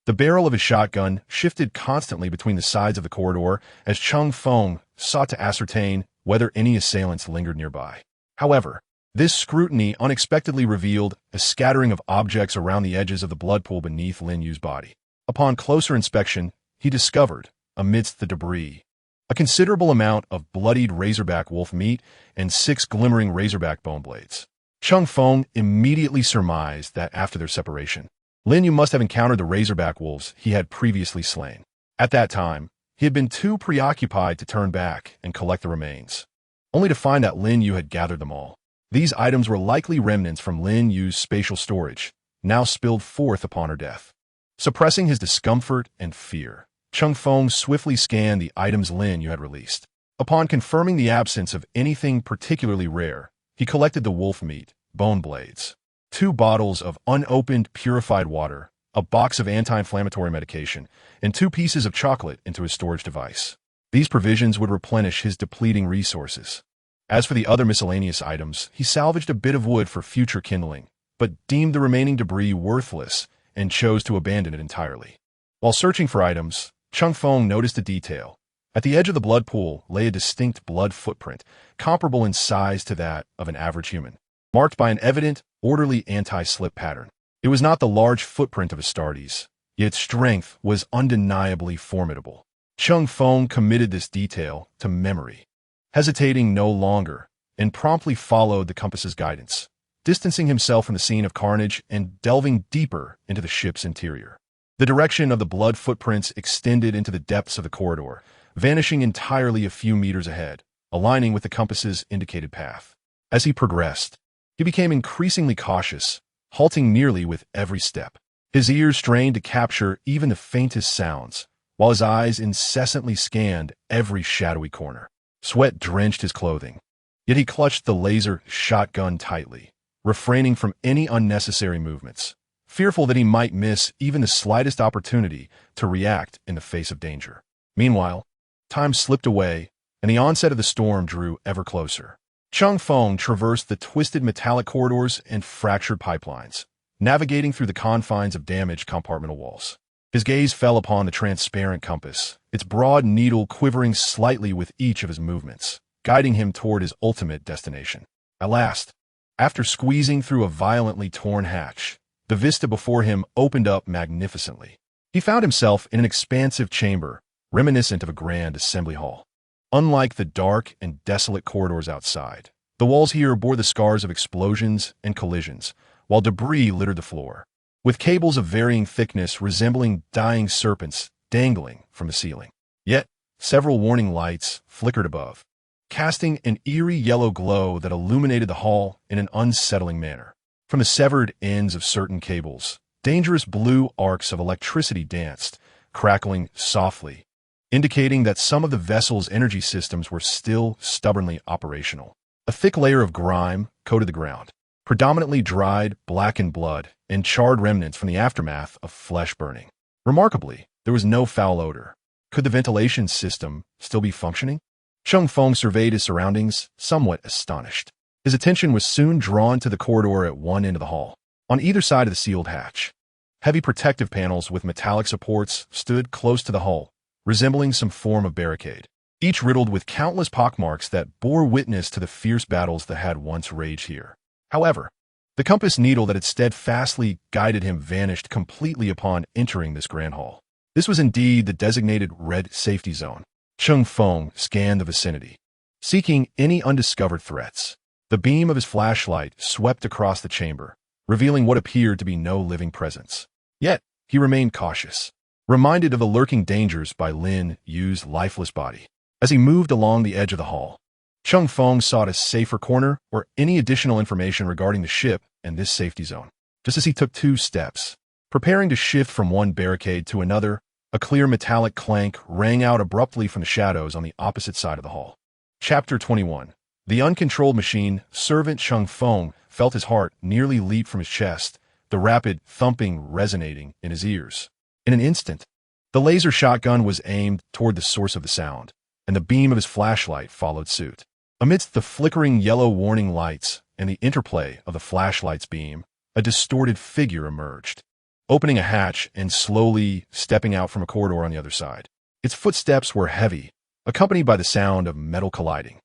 The barrel of his shotgun shifted constantly between the sides of the corridor as Cheng Feng sought to ascertain whether any assailants lingered nearby. However, this scrutiny unexpectedly revealed a scattering of objects around the edges of the blood pool beneath Lin Yu's body. Upon closer inspection, he discovered, amidst the debris, a considerable amount of bloodied razorback wolf meat and 6 glimmering razorback bone blades. Cheng Feng immediately surmised that after their separation, Lin Yu must have encountered the razorback wolves he had previously slain. At that time, he had been too preoccupied to turn back and collect the remains, only to find that Lin Yu had gathered them all. These items were likely remnants from Lin Yu's spatial storage, now spilled forth upon her death. Suppressing his discomfort and fear, Cheng Feng swiftly scanned the items Lin Yu had released. Upon confirming the absence of anything particularly rare, he collected the wolf meat, bone blades, 2 bottles of unopened purified water, a box of anti-inflammatory medication, and 2 pieces of chocolate into his storage device. These provisions would replenish his depleting resources. As for the other miscellaneous items, he salvaged a bit of wood for future kindling, but deemed the remaining debris worthless and chose to abandon it entirely. While searching for items, Cheng Feng noticed a detail. At the edge of the blood pool lay a distinct blood footprint, comparable in size to that of an average human, marked by an evident, orderly anti-slip pattern. It was not the large footprint of Astartes, yet its strength was undeniably formidable. Cheng Feng committed this detail to memory, hesitating no longer, and promptly followed the compass's guidance, distancing himself from the scene of carnage and delving deeper into the ship's interior. The direction of the blood footprints extended into the depths of the corridor, vanishing entirely a few meters ahead, aligning with the compass's indicated path. As he progressed, he became increasingly cautious, halting nearly with every step. His ears strained to capture even the faintest sounds, while his eyes incessantly scanned every shadowy corner. Sweat drenched his clothing, yet he clutched the laser shotgun tightly, refraining from any unnecessary movements, fearful that he might miss even the slightest opportunity to react in the face of danger. Meanwhile, time slipped away, and the onset of the storm drew ever closer. Cheng Feng traversed the twisted metallic corridors and fractured pipelines, navigating through the confines of damaged compartmental walls. His gaze fell upon the transparent compass, its broad needle quivering slightly with each of his movements, guiding him toward his ultimate destination. At last, after squeezing through a violently torn hatch, the vista before him opened up magnificently. He found himself in an expansive chamber, reminiscent of a grand assembly hall. Unlike the dark and desolate corridors outside, the walls here bore the scars of explosions and collisions, while debris littered the floor, with cables of varying thickness resembling dying serpents dangling from the ceiling. Yet, several warning lights flickered above, casting an eerie yellow glow that illuminated the hall in an unsettling manner. From the severed ends of certain cables, dangerous blue arcs of electricity danced, crackling softly, indicating that some of the vessel's energy systems were still stubbornly operational. A thick layer of grime coated the ground, predominantly dried, blackened blood and charred remnants from the aftermath of flesh burning. Remarkably, there was no foul odor. Could the ventilation system still be functioning? Cheng Feng surveyed his surroundings, somewhat astonished. His attention was soon drawn to the corridor at one end of the hall. On either side of the sealed hatch, heavy protective panels with metallic supports stood close to the hull, resembling some form of barricade, each riddled with countless pockmarks that bore witness to the fierce battles that had once raged here. However, the compass needle that had steadfastly guided him vanished completely upon entering this grand hall. This was indeed the designated red safety zone. Cheng Feng scanned the vicinity, seeking any undiscovered threats. The beam of his flashlight swept across the chamber, revealing what appeared to be no living presence. Yet, he remained cautious, reminded of the lurking dangers by Lin Yu's lifeless body. As he moved along the edge of the hall, Cheng Feng sought a safer corner or any additional information regarding the ship and this safety zone. Just as he took 2 steps, preparing to shift from one barricade to another, a clear metallic clank rang out abruptly from the shadows on the opposite side of the hall. Chapter 21. The uncontrolled machine servant Cheng Feng felt his heart nearly leap from his chest, the rapid thumping resonating in his ears. In an instant, the laser shotgun was aimed toward the source of the sound, and the beam of his flashlight followed suit. Amidst the flickering yellow warning lights and the interplay of the flashlight's beam, a distorted figure emerged, opening a hatch and slowly stepping out from a corridor on the other side. Its footsteps were heavy, accompanied by the sound of metal colliding.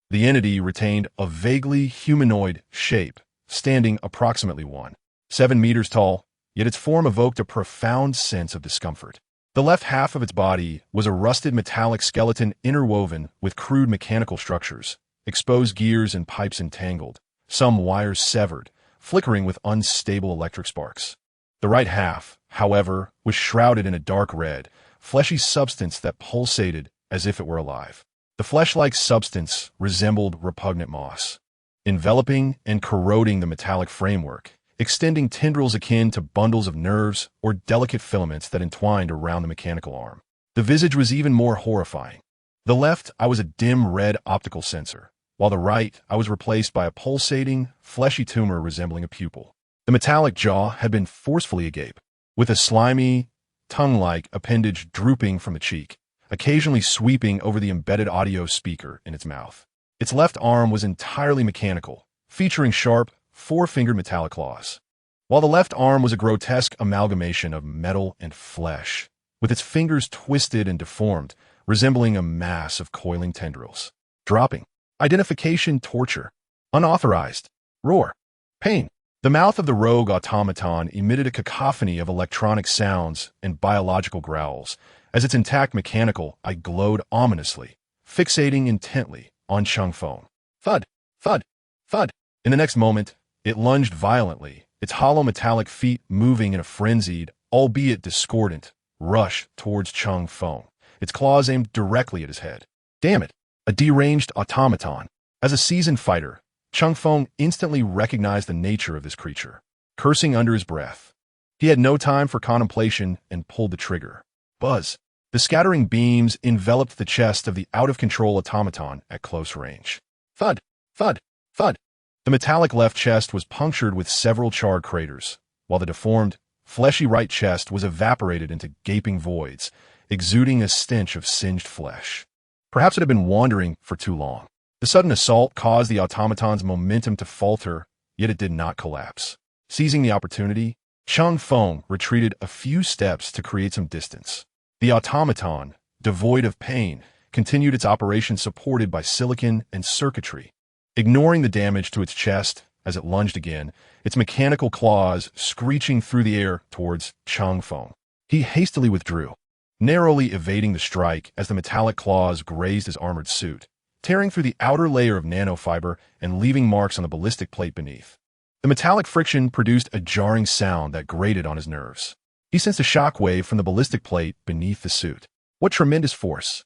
The entity retained a vaguely humanoid shape, standing approximately 1.7 meters tall, yet its form evoked a profound sense of discomfort. The left half of its body was a rusted metallic skeleton interwoven with crude mechanical structures, exposed gears and pipes entangled, some wires severed, flickering with unstable electric sparks. The right half, however, was shrouded in a dark red, fleshy substance that pulsated as if it were alive. The flesh-like substance resembled repugnant moss, enveloping and corroding the metallic framework, extending tendrils akin to bundles of nerves or delicate filaments that entwined around the mechanical arm. The visage was even more horrifying. The left eye was a dim red optical sensor, while the right eye was replaced by a pulsating, fleshy tumor resembling a pupil. The metallic jaw had been forcefully agape, with a slimy, tongue-like appendage drooping from the cheek, occasionally sweeping over the embedded audio speaker in its mouth. Its left arm was entirely mechanical, featuring sharp, 4-fingered metallic claws, while the left arm was a grotesque amalgamation of metal and flesh, with its fingers twisted and deformed, resembling a mass of coiling tendrils. Dropping. Identification torture. Unauthorized. Roar. Pain. The mouth of the rogue automaton emitted a cacophony of electronic sounds and biological growls, as its intact mechanical eye glowed ominously, fixating intently on Cheng Feng. Thud, thud, thud. In the next moment, it lunged violently, its hollow metallic feet moving in a frenzied, albeit discordant, rush towards Cheng Feng, its claws aimed directly at his head. Damn it! a deranged automaton. As a seasoned fighter, Cheng Feng instantly recognized the nature of this creature. Cursing under his breath, he had no time for contemplation and pulled the trigger. Buzz! The scattering beams enveloped the chest of the out-of-control automaton at close range. Thud! Thud! Thud! The metallic left chest was punctured with several charred craters, while the deformed, fleshy right chest was evaporated into gaping voids, exuding a stench of singed flesh. Perhaps it had been wandering for too long. The sudden assault caused the automaton's momentum to falter, yet it did not collapse. Seizing the opportunity, Cheng Feng retreated a few steps to create some distance. The automaton, devoid of pain, continued its operation supported by silicon and circuitry. Ignoring the damage to its chest as it lunged again, its mechanical claws screeching through the air towards Cheng Feng. He hastily withdrew, narrowly evading the strike as the metallic claws grazed his armored suit, tearing through the outer layer of nanofiber and leaving marks on the ballistic plate beneath. The metallic friction produced a jarring sound that grated on his nerves. He sensed a shock wave from the ballistic plate beneath the suit. What tremendous force!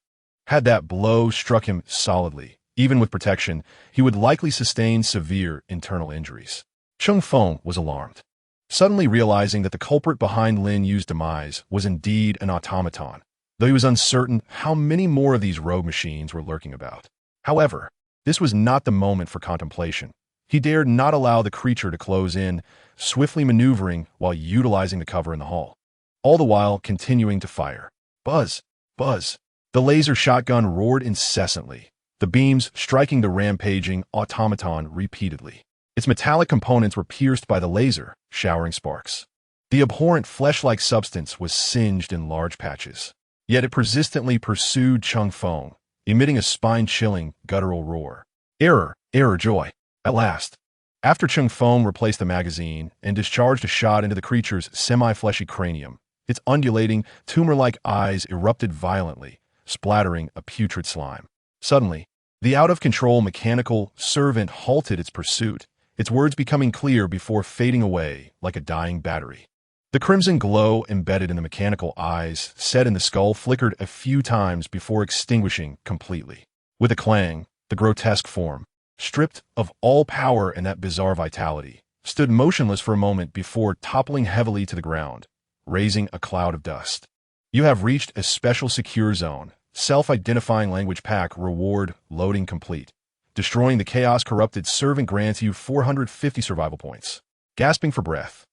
Had that blow struck him solidly, even with protection, he would likely sustain severe internal injuries. Cheng Feng was alarmed, suddenly realizing that the culprit behind Lin Yu's demise was indeed an automaton, though he was uncertain how many more of these rogue machines were lurking about. However, this was not the moment for contemplation. He dared not allow the creature to close in, swiftly maneuvering while utilizing the cover in the hull, all the while continuing to fire. Buzz! Buzz! The laser shotgun roared incessantly, the beams striking the rampaging automaton repeatedly. Its metallic components were pierced by the laser, showering sparks. The abhorrent flesh-like substance was singed in large patches. Yet it persistently pursued Cheng Feng, emitting a spine-chilling, guttural roar. Error! Error joy! At last! After Cheng Feng replaced the magazine and discharged a shot into the creature's semi-fleshy cranium, its undulating, tumor-like eyes erupted violently, splattering a putrid slime. Suddenly, the out-of-control mechanical servant halted its pursuit, its words becoming clear before fading away like a dying battery. The crimson glow embedded in the mechanical eyes, set in the skull, flickered a few times before extinguishing completely. With a clang, the grotesque form, stripped of all power and that bizarre vitality, stood motionless for a moment before toppling heavily to the ground, raising a cloud of dust. You have reached a special secure zone. Self-identifying language pack reward loading complete. Destroying the chaos-corrupted servant grants you 450 survival points. Gasping for breath,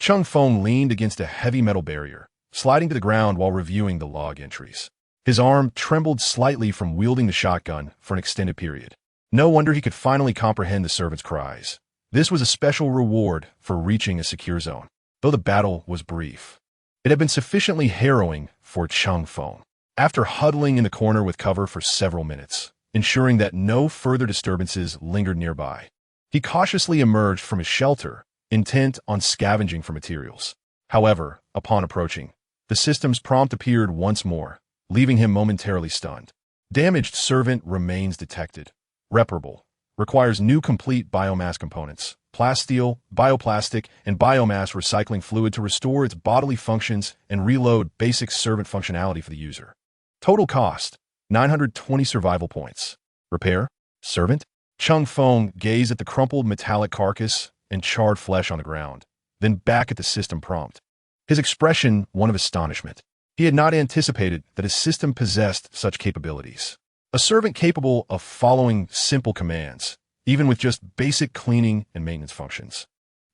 Cheng Feng leaned against a heavy metal barrier, sliding to the ground while reviewing the log entries. His arm trembled slightly from wielding the shotgun for an extended period. No wonder he could finally comprehend the servant's cries. This was a special reward for reaching a secure zone. Though the battle was brief, it had been sufficiently harrowing for Cheng Feng. After huddling in the corner with cover for several minutes, ensuring that no further disturbances lingered nearby, he cautiously emerged from his shelter, intent on scavenging for materials. However, upon approaching, the system's prompt appeared once more, leaving him momentarily stunned. Damaged servant remains detected. Reparable. Requires new complete biomass components, plasteel, bioplastic, and biomass recycling fluid to restore its bodily functions and reload basic servant functionality for the user. Total cost, 920 survival points. Repair, servant. Cheng Feng gazed at the crumpled metallic carcass and charred flesh on the ground, then back at the system prompt. His expression one of astonishment. He had not anticipated that his system possessed such capabilities. A servant capable of following simple commands, even with just basic cleaning and maintenance functions,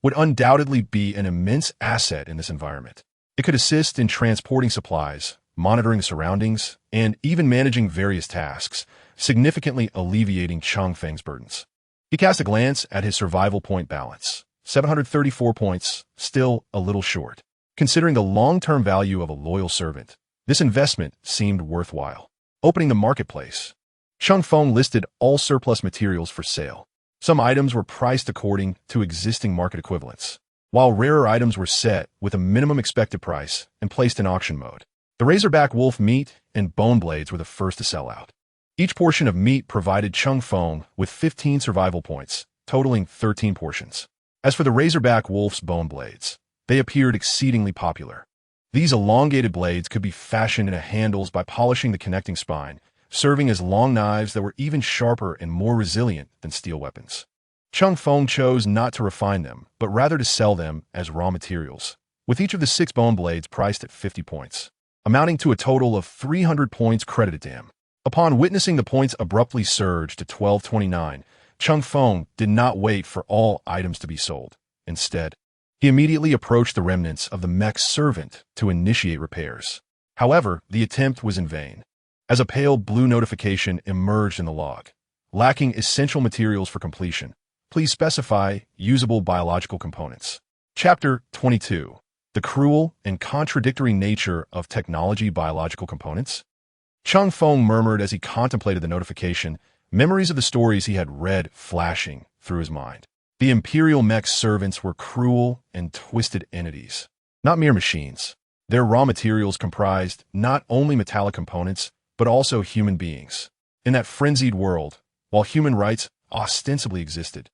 would undoubtedly be an immense asset in this environment. It could assist in transporting supplies, monitoring the surroundings, and even managing various tasks, significantly alleviating Cheng Feng's burdens. He cast a glance at his survival point balance. 734 points, still a little short. Considering the long-term value of a loyal servant, this investment seemed worthwhile. Opening the marketplace, Cheng Feng listed all surplus materials for sale. Some items were priced according to existing market equivalents, while rarer items were set with a minimum expected price and placed in auction mode. The razorback wolf meat and bone blades were the first to sell out. Each portion of meat provided Cheng Feng with 15 survival points, totaling 13 portions. As for the razorback wolf's bone blades, they appeared exceedingly popular. These elongated blades could be fashioned into handles by polishing the connecting spine, serving as long knives that were even sharper and more resilient than steel weapons. Cheng Feng chose not to refine them, but rather to sell them as raw materials, with each of the 6 bone blades priced at 50 points, amounting to a total of 300 points credited to him. Upon witnessing the points abruptly surge to 1229, Cheng Feng did not wait for all items to be sold. Instead, he immediately approached the remnants of the mech's servant to initiate repairs. However, the attempt was in vain, as a pale blue notification emerged in the log. Lacking essential materials for completion, please specify usable biological components. Chapter 22. The Cruel and Contradictory Nature of Technology Biological Components. Cheng Feng murmured as he contemplated the notification, memories of the stories he had read flashing through his mind. The Imperial mech servants were cruel and twisted entities, not mere machines. Their raw materials comprised not only metallic components, but also human beings. In that frenzied world, while human rights ostensibly existed,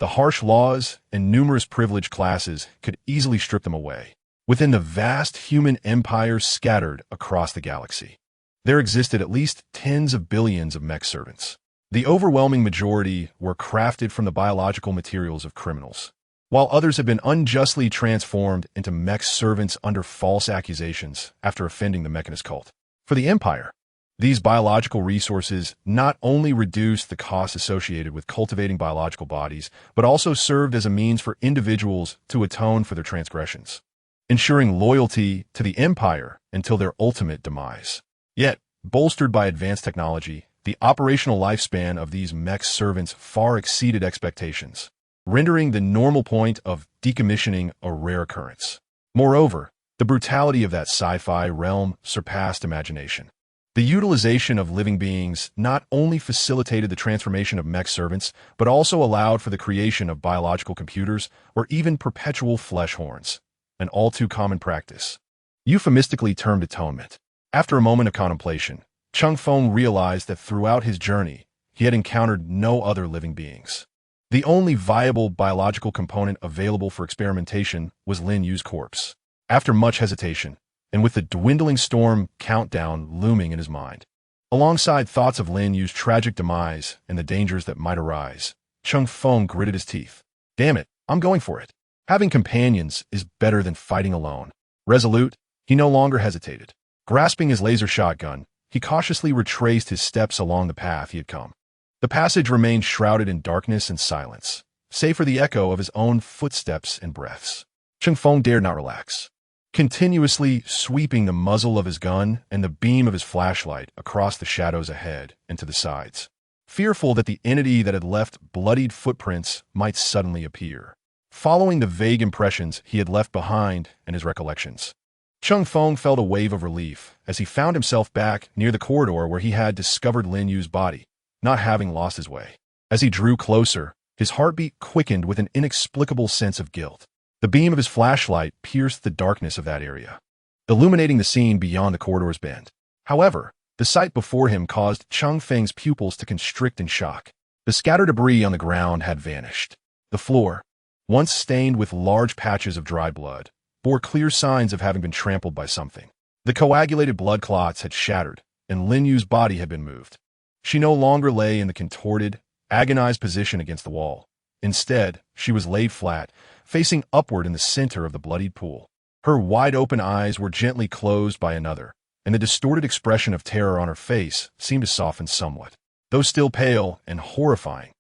the harsh laws and numerous privileged classes could easily strip them away. Within the vast human empires scattered across the galaxy, there existed at least tens of billions of mech servants. The overwhelming majority were crafted from the biological materials of criminals, while others had been unjustly transformed into mech servants under false accusations after offending the mechanist cult. For the Empire, these biological resources not only reduced the costs associated with cultivating biological bodies, but also served as a means for individuals to atone for their transgressions, ensuring loyalty to the Empire until their ultimate demise. Yet, bolstered by advanced technology, the operational lifespan of these mech servants far exceeded expectations, rendering the normal point of decommissioning a rare occurrence. Moreover, the brutality of that sci-fi realm surpassed imagination. The utilization of living beings not only facilitated the transformation of mech servants, but also allowed for the creation of biological computers or even perpetual flesh horns, an all-too-common practice, euphemistically termed atonement. After a moment of contemplation, Cheng Feng realized that throughout his journey, he had encountered no other living beings. The only viable biological component available for experimentation was Lin Yu's corpse. After much hesitation, and with the dwindling storm countdown looming in his mind, alongside thoughts of Lin Yu's tragic demise and the dangers that might arise, Cheng Feng gritted his teeth. Damn it, I'm going for it. Having companions is better than fighting alone. Resolute, he no longer hesitated. Grasping his laser shotgun, he cautiously retraced his steps along the path he had come. The passage remained shrouded in darkness and silence, save for the echo of his own footsteps and breaths. Cheng Feng dared not relax, continuously sweeping the muzzle of his gun and the beam of his flashlight across the shadows ahead and to the sides, fearful that the entity that had left bloodied footprints might suddenly appear. Following the vague impressions he had left behind and his recollections, Cheng Feng felt a wave of relief as he found himself back near the corridor where he had discovered Lin Yu's body, not having lost his way. As he drew closer, his heartbeat quickened with an inexplicable sense of guilt. The beam of his flashlight pierced the darkness of that area, illuminating the scene beyond the corridor's bend. However, the sight before him caused Cheng Feng's pupils to constrict in shock. The scattered debris on the ground had vanished. The floor, once stained with large patches of dry blood, bore clear signs of having been trampled by something. The coagulated blood clots had shattered, and Lin Yu's body had been moved. She no longer lay in the contorted, agonized position against the wall. Instead, she was laid flat, facing upward in the center of the bloodied pool. Her wide-open eyes were gently closed by another, and the distorted expression of terror on her face seemed to soften somewhat. Though still pale and horrifying,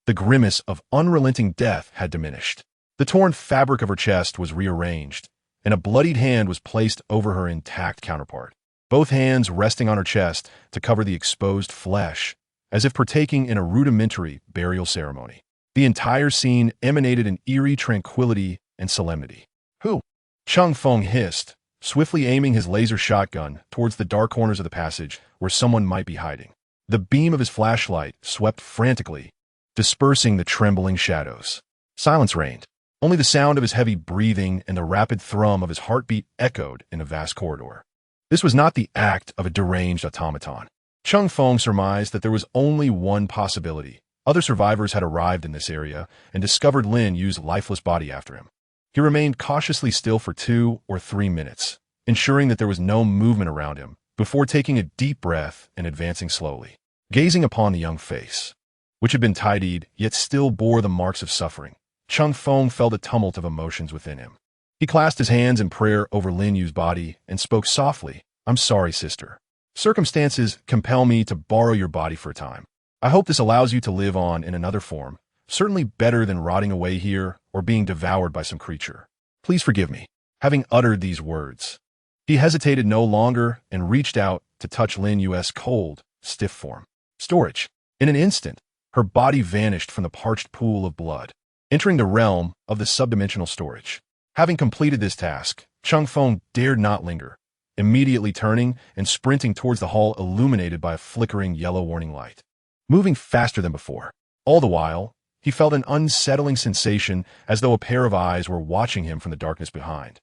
the grimace of unrelenting death had diminished. The torn fabric of her chest was rearranged, and a bloodied hand was placed over her intact counterpart, both hands resting on her chest to cover the exposed flesh, as if partaking in a rudimentary burial ceremony. The entire scene emanated an eerie tranquility and solemnity. Who? Cheng Feng hissed, swiftly aiming his laser shotgun towards the dark corners of the passage where someone might be hiding. The beam of his flashlight swept frantically, dispersing the trembling shadows. Silence reigned. Only the sound of his heavy breathing and the rapid thrum of his heartbeat echoed in a vast corridor. This was not the act of a deranged automaton. Cheng Feng surmised that there was only one possibility. Other survivors had arrived in this area and discovered Lin Yu's lifeless body after him. He remained cautiously still for 2 or 3 minutes, ensuring that there was no movement around him before taking a deep breath and advancing slowly. Gazing upon the young face, which had been tidied yet still bore the marks of suffering, Cheng Feng felt a tumult of emotions within him. He clasped his hands in prayer over Lin Yu's body and spoke softly, "I'm sorry, sister. Circumstances compel me to borrow your body for a time. I hope this allows you to live on in another form, certainly better than rotting away here or being devoured by some creature. Please forgive me." Having uttered these words, he hesitated no longer and reached out to touch Lin Yu's cold, stiff form. Storage. In an instant, her body vanished from the parched pool of blood, entering the realm of the subdimensional storage. Having completed this task, Cheng Feng dared not linger, immediately turning and sprinting towards the hall illuminated by a flickering yellow warning light. Moving faster than before. All the while, he felt an unsettling sensation as though a pair of eyes were watching him from the darkness behind.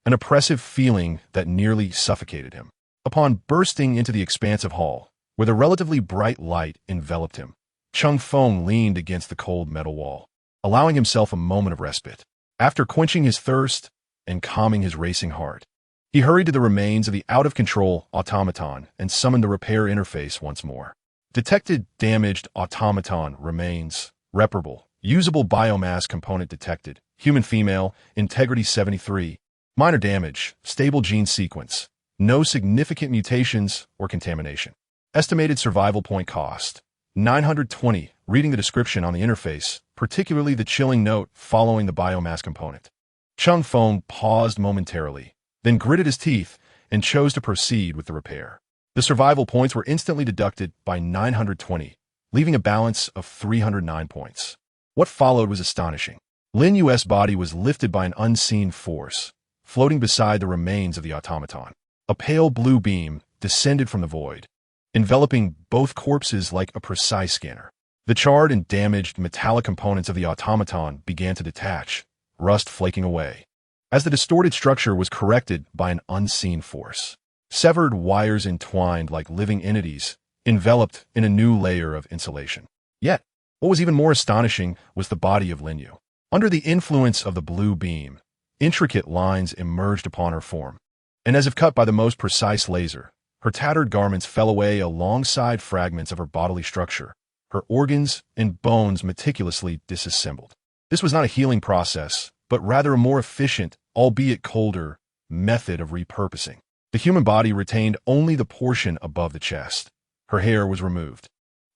An oppressive feeling that nearly suffocated him. Upon bursting into the expansive hall, where the relatively bright light enveloped him, Cheng Feng leaned against the cold metal wall, allowing himself a moment of respite. After quenching his thirst and calming his racing heart, he hurried to the remains of the out-of-control automaton and summoned the repair interface once more. Detected damaged automaton remains, reparable, usable biomass component detected, human female, integrity 73, minor damage, stable gene sequence, no significant mutations or contamination. Estimated survival point cost, 920, reading the description on the interface, particularly the chilling note following the biomass component. Cheng Feng paused momentarily, then gritted his teeth and chose to proceed with the repair. The survival points were instantly deducted by 920, leaving a balance of 309 points. What followed was astonishing. Lin Yu's body was lifted by an unseen force, floating beside the remains of the automaton. A pale blue beam descended from the void, enveloping both corpses like a precise scanner. The charred and damaged metallic components of the automaton began to detach, rust flaking away, as the distorted structure was corrected by an unseen force. Severed wires entwined like living entities, enveloped in a new layer of insulation. Yet, what was even more astonishing was the body of Lin Yu. Under the influence of the blue beam, intricate lines emerged upon her form, and as if cut by the most precise laser, her tattered garments fell away alongside fragments of her bodily structure, her organs and bones meticulously disassembled. This was not a healing process, but rather a more efficient, albeit colder, method of repurposing. The human body retained only the portion above the chest. Her hair was removed.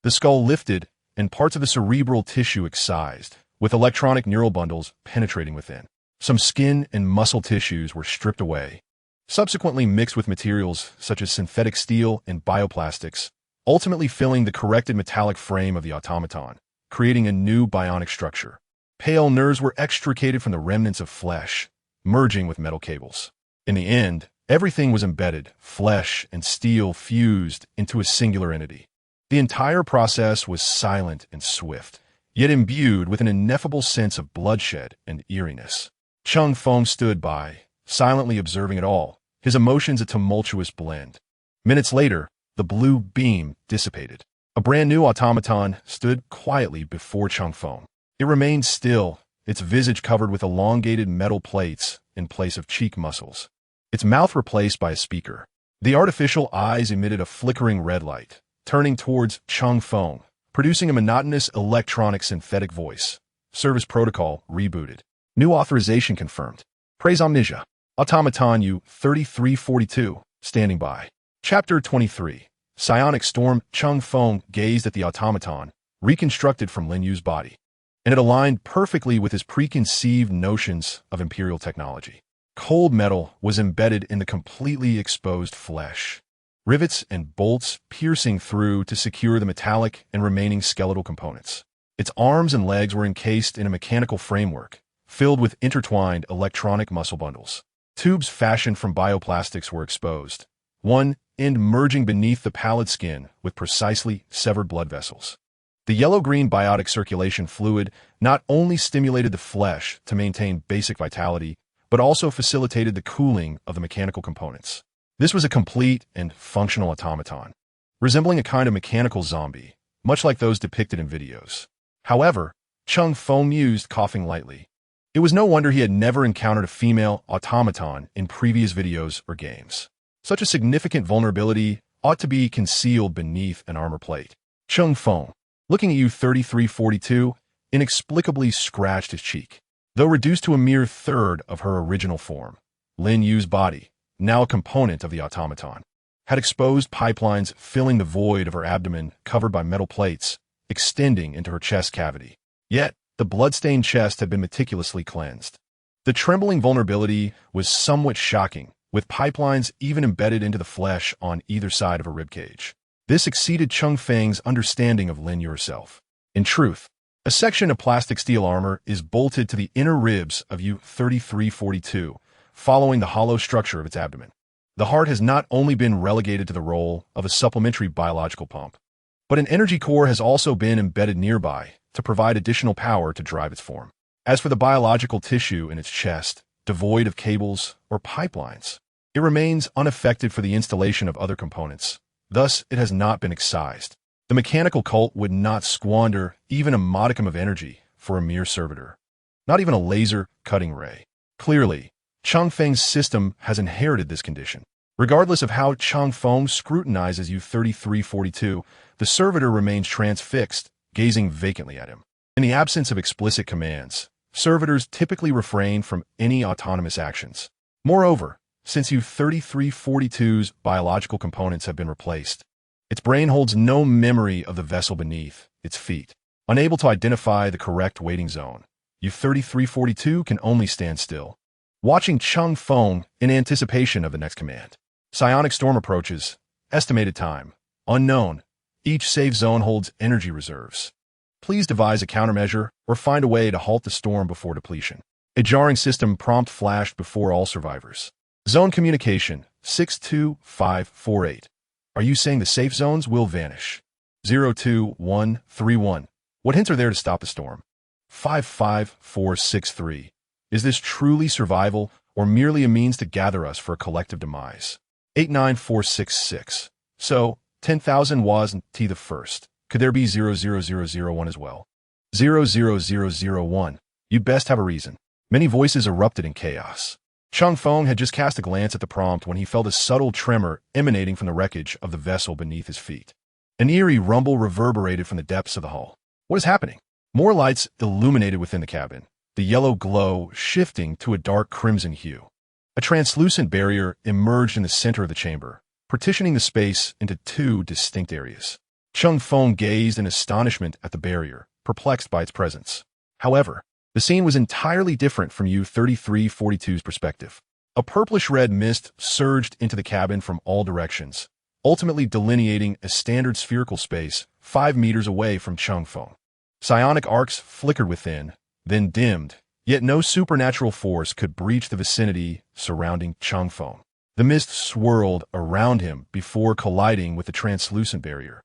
The skull lifted, and parts of the cerebral tissue excised, with electronic neural bundles penetrating within. Some skin and muscle tissues were stripped away, subsequently mixed with materials such as synthetic steel and bioplastics, ultimately filling the corrected metallic frame of the automaton, creating a new bionic structure. Pale nerves were extricated from the remnants of flesh, merging with metal cables. In the end, everything was embedded, flesh and steel fused into a singular entity. The entire process was silent and swift, yet imbued with an ineffable sense of bloodshed and eeriness. Cheng Feng stood by, silently observing it all, his emotions a tumultuous blend. Minutes later, the blue beam dissipated. A brand new automaton stood quietly before Cheng Feng. It remained still, its visage covered with elongated metal plates in place of cheek muscles, its mouth replaced by a speaker. The artificial eyes emitted a flickering red light, turning towards Cheng Feng, producing a monotonous electronic synthetic voice. Service protocol rebooted. New authorization confirmed. Praise Omnisia. Automaton U-3342, standing by. Chapter 23. Psionic Storm. Cheng Feng gazed at the automaton, reconstructed from Lin Yu's body, and it aligned perfectly with his preconceived notions of Imperial technology. Cold metal was embedded in the completely exposed flesh, rivets and bolts piercing through to secure the metallic and remaining skeletal components. Its arms and legs were encased in a mechanical framework, filled with intertwined electronic muscle bundles. Tubes fashioned from bioplastics were exposed, one end merging beneath the pallid skin with precisely severed blood vessels. The yellow-green biotic circulation fluid not only stimulated the flesh to maintain basic vitality, but also facilitated the cooling of the mechanical components. This was a complete and functional automaton, resembling a kind of mechanical zombie, much like those depicted in videos. However, Cheng Feng mused, coughing lightly. It was no wonder he had never encountered a female automaton in previous videos or games. Such a significant vulnerability ought to be concealed beneath an armor plate. Cheng Feng, looking at U-3342, inexplicably scratched his cheek. Though reduced to a mere third of her original form, Lin Yu's body, now a component of the automaton, had exposed pipelines filling the void of her abdomen covered by metal plates, extending into her chest cavity. Yet, the blood-stained chest had been meticulously cleansed. The trembling vulnerability was somewhat shocking, with pipelines even embedded into the flesh on either side of her ribcage. This exceeded Cheng Feng's understanding of Lin Yu herself. In truth, a section of plastic steel armor is bolted to the inner ribs of U-3342, following the hollow structure of its abdomen. The heart has not only been relegated to the role of a supplementary biological pump, but an energy core has also been embedded nearby to provide additional power to drive its form. As for the biological tissue in its chest, devoid of cables or pipelines, it remains unaffected for the installation of other components. Thus, it has not been excised. The mechanical cult would not squander even a modicum of energy for a mere servitor, not even a laser cutting ray. Clearly, Cheng Feng's system has inherited this condition. Regardless of how Cheng Feng scrutinizes U-3342, the servitor remains transfixed, gazing vacantly at him. In the absence of explicit commands, servitors typically refrain from any autonomous actions. Moreover, since U-3342's biological components have been replaced, its brain holds no memory of the vessel beneath its feet. Unable to identify the correct waiting zone, U-3342 can only stand still, watching Cheng Feng in anticipation of the next command. Psionic storm approaches. Estimated time, unknown. Each safe zone holds energy reserves. Please devise a countermeasure or find a way to halt the storm before depletion. A jarring system prompt flashed before all survivors. Zone communication, 62548. Are you saying the safe zones will vanish? 02131. What hints are there to stop the storm? 55463. Is this truly survival or merely a means to gather us for a collective demise? 89466. So, 10,000 was T the first. Could there be 00001 as well? 00001. You best have a reason. Many voices erupted in chaos. Cheng Feng had just cast a glance at the prompt when he felt a subtle tremor emanating from the wreckage of the vessel beneath his feet. An eerie rumble reverberated from the depths of the hull. What is happening? More lights illuminated within the cabin, the yellow glow shifting to a dark crimson hue. A translucent barrier emerged in the center of the chamber, partitioning the space into two distinct areas. Cheng Feng gazed in astonishment at the barrier, perplexed by its presence. However, the scene was entirely different from U-3342's perspective. A purplish-red mist surged into the cabin from all directions, ultimately delineating a standard spherical space 5 meters away from Cheng Feng. Psionic arcs flickered within, then dimmed, yet no supernatural force could breach the vicinity surrounding Cheng Feng. The mist swirled around him before colliding with the translucent barrier,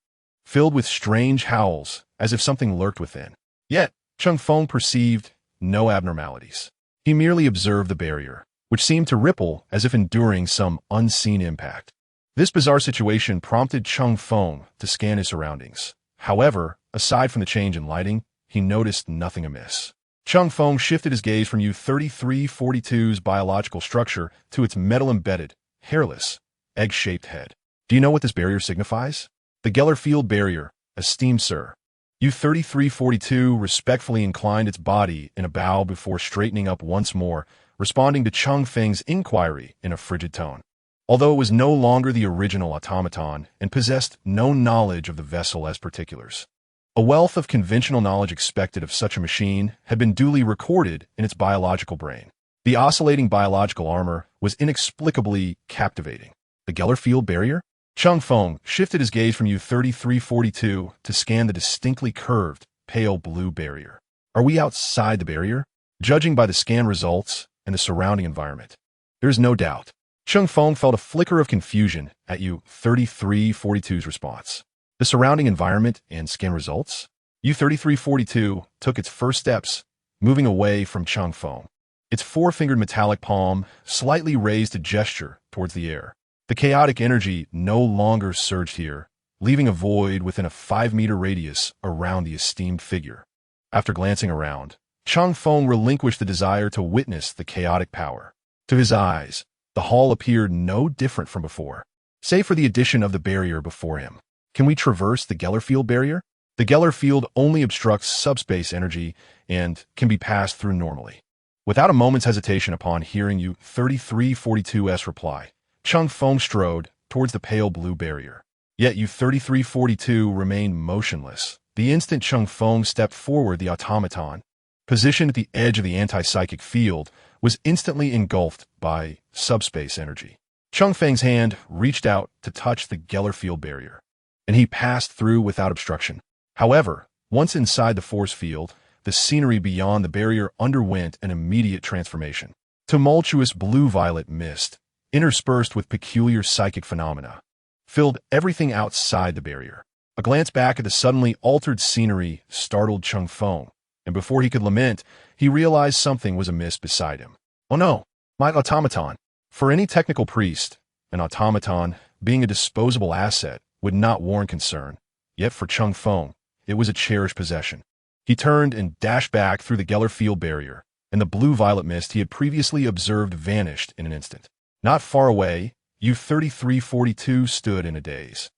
filled with strange howls as if something lurked within. Yet, Cheng Feng perceived no abnormalities. He merely observed the barrier, which seemed to ripple as if enduring some unseen impact. This bizarre situation prompted Cheng Feng to scan his surroundings. However, aside from the change in lighting, he noticed nothing amiss. Cheng Feng shifted his gaze from U-3342's biological structure to its metal-embedded, hairless, egg-shaped head. Do you know what this barrier signifies? The Geller Field Barrier, esteemed sir. U-3342 respectfully inclined its body in a bow before straightening up once more, responding to Cheng Feng's inquiry in a frigid tone. Although it was no longer the original automaton and possessed no knowledge of the vessel as particulars, a wealth of conventional knowledge expected of such a machine had been duly recorded in its biological brain. The oscillating biological armor was inexplicably captivating. The Geller Field Barrier? Cheng Feng shifted his gaze from U-3342 to scan the distinctly curved, pale blue barrier. Are we outside the barrier? Judging by the scan results and the surrounding environment, there is no doubt. Cheng Feng felt a flicker of confusion at U-3342's response. The surrounding environment and scan results? U-3342 took its first steps, moving away from Cheng Feng. Its four-fingered metallic palm slightly raised to gesture towards the air. The chaotic energy no longer surged here, leaving a void within a 5-meter radius around the esteemed figure. After glancing around, Cheng Feng relinquished the desire to witness the chaotic power. To his eyes, The hall appeared no different from before, save for the addition of the barrier before him. Can we traverse the Geller field barrier? The Geller field only obstructs subspace energy and can be passed through normally. Without a moment's hesitation upon hearing U-3342's reply, Cheng Feng strode towards the pale blue barrier. Yet U-3342 remained motionless. The instant Cheng Feng stepped forward, the automaton, positioned at the edge of the anti-psychic field, was instantly engulfed by subspace energy. Cheng Feng's hand reached out to touch the Geller field barrier, and he passed through without obstruction. However, once inside the force field, the scenery beyond the barrier underwent an immediate transformation. Tumultuous blue-violet mist, interspersed with peculiar psychic phenomena, filled everything outside the barrier. A glance back at the suddenly altered scenery startled Cheng Feng, and before he could lament, he realized something was amiss beside him. Oh no, my automaton. For any technical priest, an automaton, being a disposable asset, would not warrant concern. Yet for Cheng Feng, it was a cherished possession. He turned and dashed back through the Geller field barrier, and the blue-violet mist he had previously observed vanished in an instant. Not far away, U-3342 stood in a daze,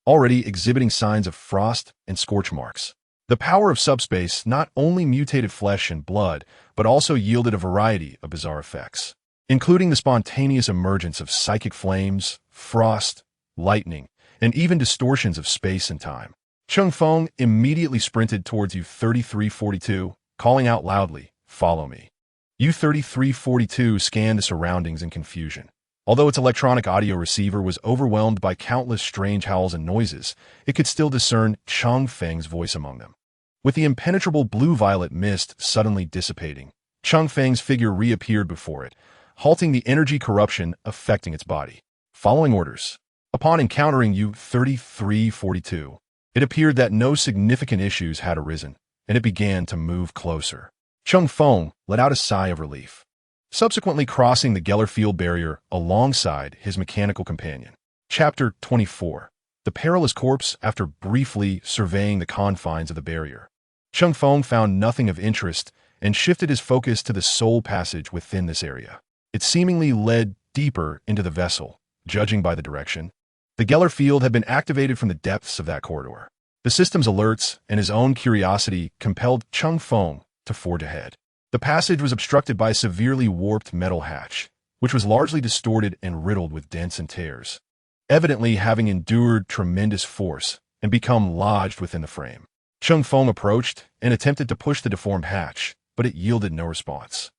already exhibiting signs of frost and scorch marks. The power of subspace not only mutated flesh and blood, but also yielded a variety of bizarre effects, including the spontaneous emergence of psychic flames, frost, lightning, and even distortions of space and time. Cheng Feng immediately sprinted towards U-3342, calling out loudly, "Follow me." U-3342 scanned the surroundings in confusion. Although its electronic audio receiver was overwhelmed by countless strange howls and noises, it could still discern Cheng Feng's voice among them. With the impenetrable blue-violet mist suddenly dissipating, Cheng Feng's figure reappeared before it, halting the energy corruption affecting its body. Following orders. Upon encountering U-3342, it appeared that no significant issues had arisen, and it began to move closer. Cheng Feng let out a sigh of relief, subsequently crossing the Geller field barrier alongside his mechanical companion. Chapter 24. The Perilous Corpse. After briefly surveying the confines of the barrier, Cheng Feng found nothing of interest and shifted his focus to the sole passage within this area. It seemingly led deeper into the vessel, judging by the direction. The Geller field had been activated from the depths of that corridor. The system's alerts and his own curiosity compelled Cheng Feng to forge ahead. The passage was obstructed by a severely warped metal hatch, which was largely distorted and riddled with dents and tears, evidently having endured tremendous force and become lodged within the frame. Cheng Feng approached and attempted to push the deformed hatch, but it yielded no response.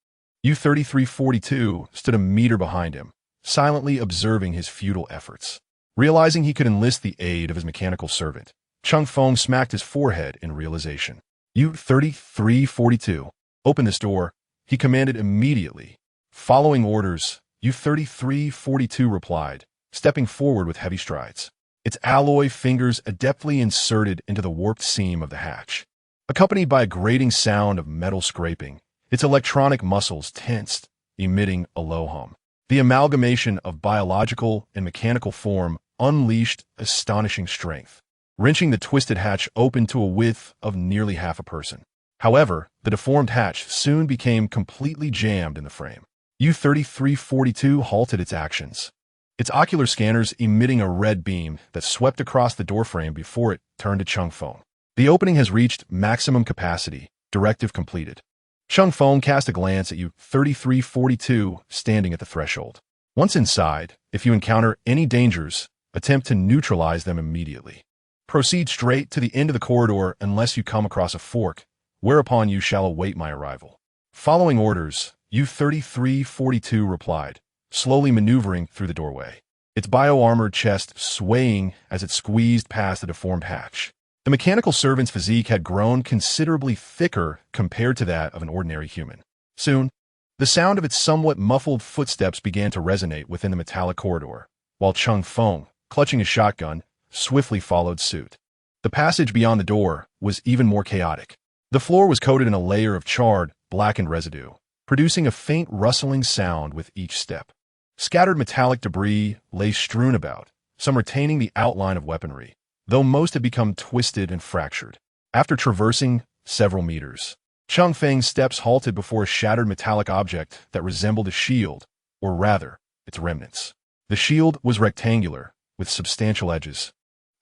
U-3342 stood a meter behind him, silently observing his futile efforts. Realizing he could enlist the aid of his mechanical servant, Cheng Feng smacked his forehead in realization. U-3342, open this door, he commanded immediately. Following orders, U-3342 replied, stepping forward with heavy strides, its alloy fingers adeptly inserted into the warped seam of the hatch. Accompanied by a grating sound of metal scraping, its electronic muscles tensed, emitting a low hum. The amalgamation of biological and mechanical form unleashed astonishing strength, wrenching the twisted hatch open to a width of nearly half a person. However, the deformed hatch soon became completely jammed in the frame. U-3342 halted its actions, its ocular scanners emitting a red beam that swept across the doorframe before it turned to Cheng Feng. The opening has reached maximum capacity. Directive completed. Cheng Feng cast a glance at U-3342 standing at the threshold. Once inside, if you encounter any dangers, attempt to neutralize them immediately. Proceed straight to the end of the corridor unless you come across a fork, whereupon you shall await my arrival. Following orders, U-3342 replied, slowly maneuvering through the doorway, its bio-armored chest swaying as it squeezed past the deformed hatch. The mechanical servant's physique had grown considerably thicker compared to that of an ordinary human. Soon, the sound of its somewhat muffled footsteps began to resonate within the metallic corridor, while Cheng Feng, clutching his shotgun, swiftly followed suit. The passage beyond the door was even more chaotic. The floor was coated in a layer of charred, blackened residue, producing a faint rustling sound with each step. Scattered metallic debris lay strewn about, some retaining the outline of weaponry, though most had become twisted and fractured. After traversing several meters, Cheng Feng's steps halted before a shattered metallic object that resembled a shield, or rather, its remnants. The shield was rectangular, with substantial edges,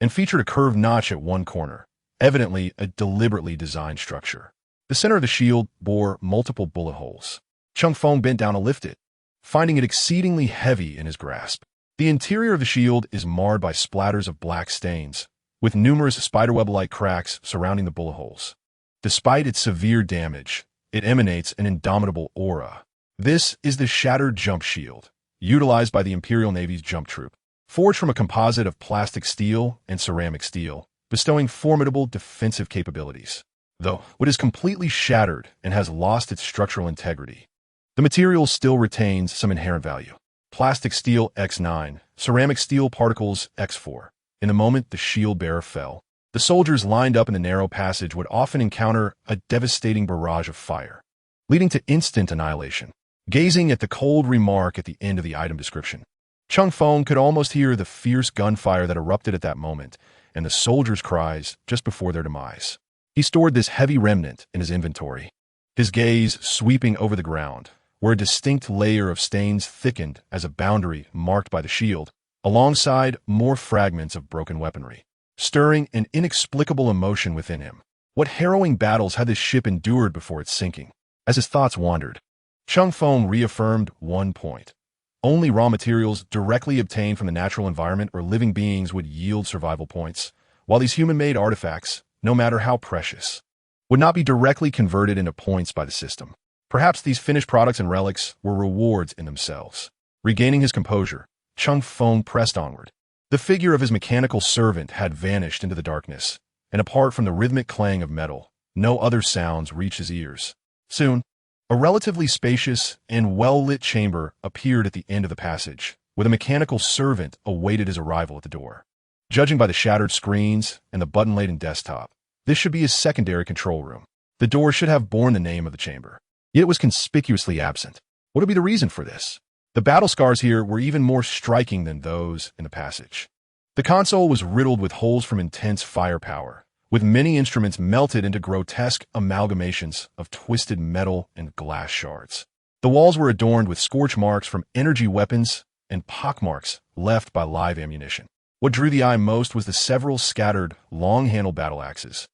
and featured a curved notch at one corner, evidently a deliberately designed structure. The center of the shield bore multiple bullet holes. Cheng Feng bent down to lift it, finding it exceedingly heavy in his grasp. The interior of the shield is marred by splatters of black stains, with numerous spiderweb-like cracks surrounding the bullet holes. Despite its severe damage, it emanates an indomitable aura. This is the Shattered Jump Shield, utilized by the Imperial Navy's jump troop. Forged from a composite of plastic steel and ceramic steel, bestowing formidable defensive capabilities. Though it is completely shattered and has lost its structural integrity, the material still retains some inherent value. Plastic steel X9, ceramic steel particles X4. In the moment the shield bearer fell, the soldiers lined up in the narrow passage would often encounter a devastating barrage of fire, leading to instant annihilation. Gazing at the cold remark at the end of the item description, Cheng Feng could almost hear the fierce gunfire that erupted at that moment and the soldiers' cries just before their demise. He stored this heavy remnant in his inventory, his gaze sweeping over the ground, where a distinct layer of stains thickened as a boundary marked by the shield, alongside more fragments of broken weaponry, stirring an inexplicable emotion within him. What harrowing battles had this ship endured before its sinking? As his thoughts wandered, Cheng Feng reaffirmed one point. Only raw materials directly obtained from the natural environment or living beings would yield survival points, while these human-made artifacts, no matter how precious, would not be directly converted into points by the system. Perhaps these finished products and relics were rewards in themselves. Regaining his composure, Cheng Feng pressed onward. The figure of his mechanical servant had vanished into the darkness, and apart from the rhythmic clang of metal, no other sounds reached his ears. Soon, a relatively spacious and well-lit chamber appeared at the end of the passage, where the mechanical servant awaited his arrival at the door. Judging by the shattered screens and the button-laden desktop, this should be his secondary control room. The door should have borne the name of the chamber, yet it was conspicuously absent. What would be the reason for this? The battle scars here were even more striking than those in the passage. The console was riddled with holes from intense firepower, with many instruments melted into grotesque amalgamations of twisted metal and glass shards. The walls were adorned with scorch marks from energy weapons and pockmarks left by live ammunition. What drew the eye most was the several scattered, long-handled battle axes,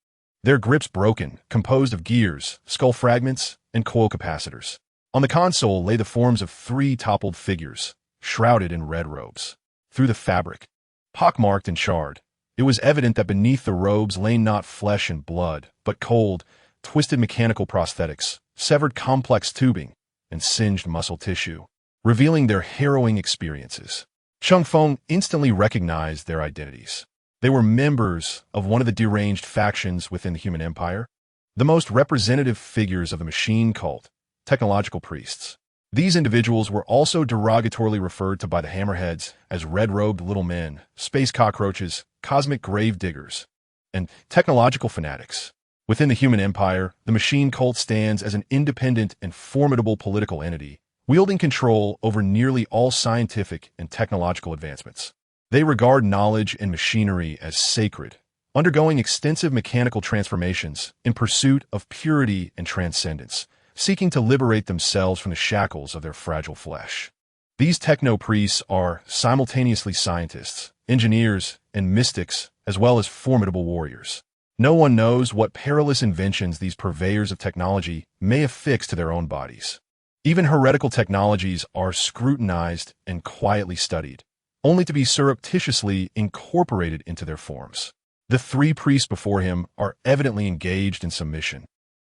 their grips broken, composed of gears, skull fragments, and coil capacitors. On the console lay the forms of 3 toppled figures, shrouded in red robes. Through the fabric, pockmarked and charred, it was evident that beneath the robes lay not flesh and blood, but cold, twisted mechanical prosthetics, severed complex tubing, and singed muscle tissue, revealing their harrowing experiences. Cheng Feng instantly recognized their identities. They were members of one of the deranged factions within the human empire, the most representative figures of the machine cult, technological priests. These individuals were also derogatorily referred to by the hammerheads as red-robed little men, space cockroaches, cosmic grave diggers, and technological fanatics. Within the human empire, the machine cult stands as an independent and formidable political entity, wielding control over nearly all scientific and technological advancements. They regard knowledge and machinery as sacred, undergoing extensive mechanical transformations in pursuit of purity and transcendence, seeking to liberate themselves from the shackles of their fragile flesh. These techno-priests are simultaneously scientists, engineers, and mystics, as well as formidable warriors. No one knows what perilous inventions these purveyors of technology may affix to their own bodies. Even heretical technologies are scrutinized and quietly studied, only to be surreptitiously incorporated into their forms. The 3 priests before him are evidently engaged in submission,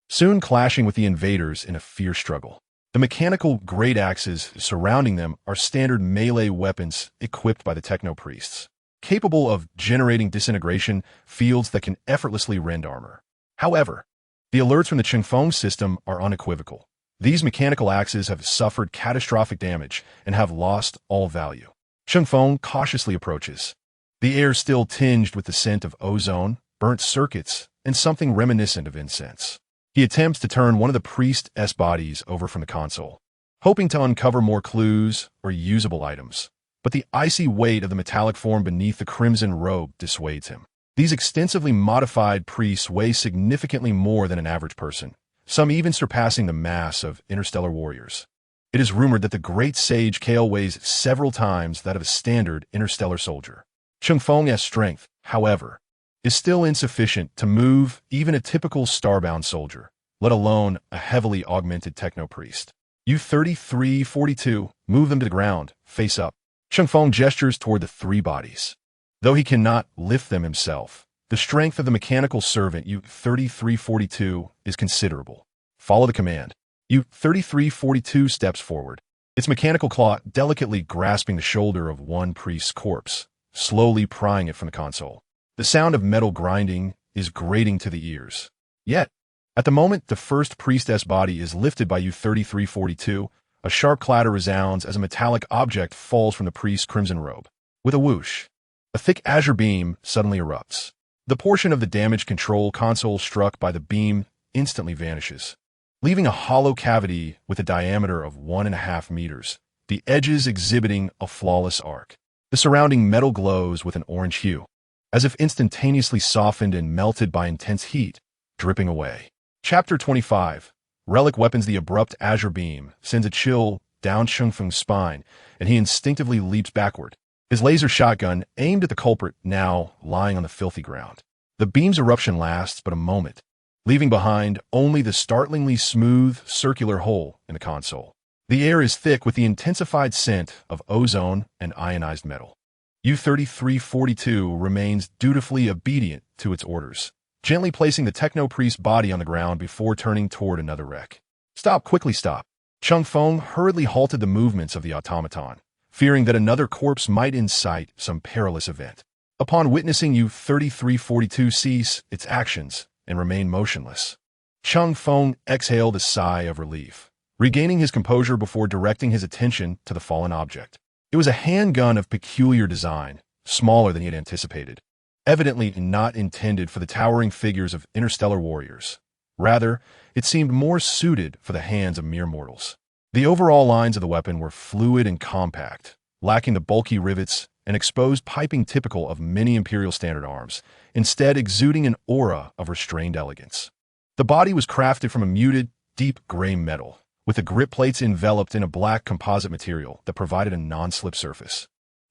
soon clashing with the invaders in a fierce struggle. The mechanical great axes surrounding them are standard melee weapons equipped by the techno-priests, capable of generating disintegration fields that can effortlessly rend armor. However, the alerts from the Cheng Feng system are unequivocal. These mechanical axes have suffered catastrophic damage and have lost all value. Cheng Feng cautiously approaches, the air still tinged with the scent of ozone, burnt circuits, and something reminiscent of incense. He attempts to turn one of the priest's bodies over from the console, hoping to uncover more clues or usable items. But the icy weight of the metallic form beneath the crimson robe dissuades him. These extensively modified priests weigh significantly more than an average person, some even surpassing the mass of interstellar warriors. It is rumored that the great sage Kale weighs several times that of a standard interstellar soldier. Cheng Feng's strength, however, is still insufficient to move even a typical starbound soldier, let alone a heavily augmented techno-priest. U-33-42, move them to the ground, face up. Cheng Feng gestures toward the three bodies. Though he cannot lift them himself, the strength of the mechanical servant U-33-42 is considerable. Follow the command. U-33-42 steps forward, its mechanical claw delicately grasping the shoulder of one priest's corpse, slowly prying it from the console. The sound of metal grinding is grating to the ears. Yet, at the moment the first priestess body is lifted by U-33-42, a sharp clatter resounds as a metallic object falls from the priest's crimson robe. With a whoosh, a thick azure beam suddenly erupts. The portion of the damaged control console struck by the beam instantly vanishes, leaving a hollow cavity with a diameter of 1.5 meters, the edges exhibiting a flawless arc. The surrounding metal glows with an orange hue, as if instantaneously softened and melted by intense heat, dripping away. Chapter 25. Relic Weapons. The abrupt azure beam sends a chill down Cheng Feng's spine, and he instinctively leaps backward, his laser shotgun aimed at the culprit now lying on the filthy ground. The beam's eruption lasts but a moment, leaving behind only the startlingly smooth, circular hole in the console. The air is thick with the intensified scent of ozone and ionized metal. U-33-42 remains dutifully obedient to its orders, gently placing the techno-priest's body on the ground before turning toward another wreck. Stop, quickly stop. Cheng Feng hurriedly halted the movements of the automaton, fearing that another corpse might incite some perilous event. Upon witnessing U-33-42 cease its actions and remain motionless, Cheng Feng exhaled a sigh of relief, regaining his composure before directing his attention to the fallen object. It was a handgun of peculiar design, smaller than he had anticipated, evidently not intended for the towering figures of interstellar warriors. Rather, it seemed more suited for the hands of mere mortals. The overall lines of the weapon were fluid and compact, lacking the bulky rivets and exposed piping typical of many Imperial standard arms, instead exuding an aura of restrained elegance. The body was crafted from a muted, deep gray metal, with the grip plates enveloped in a black composite material that provided a non-slip surface,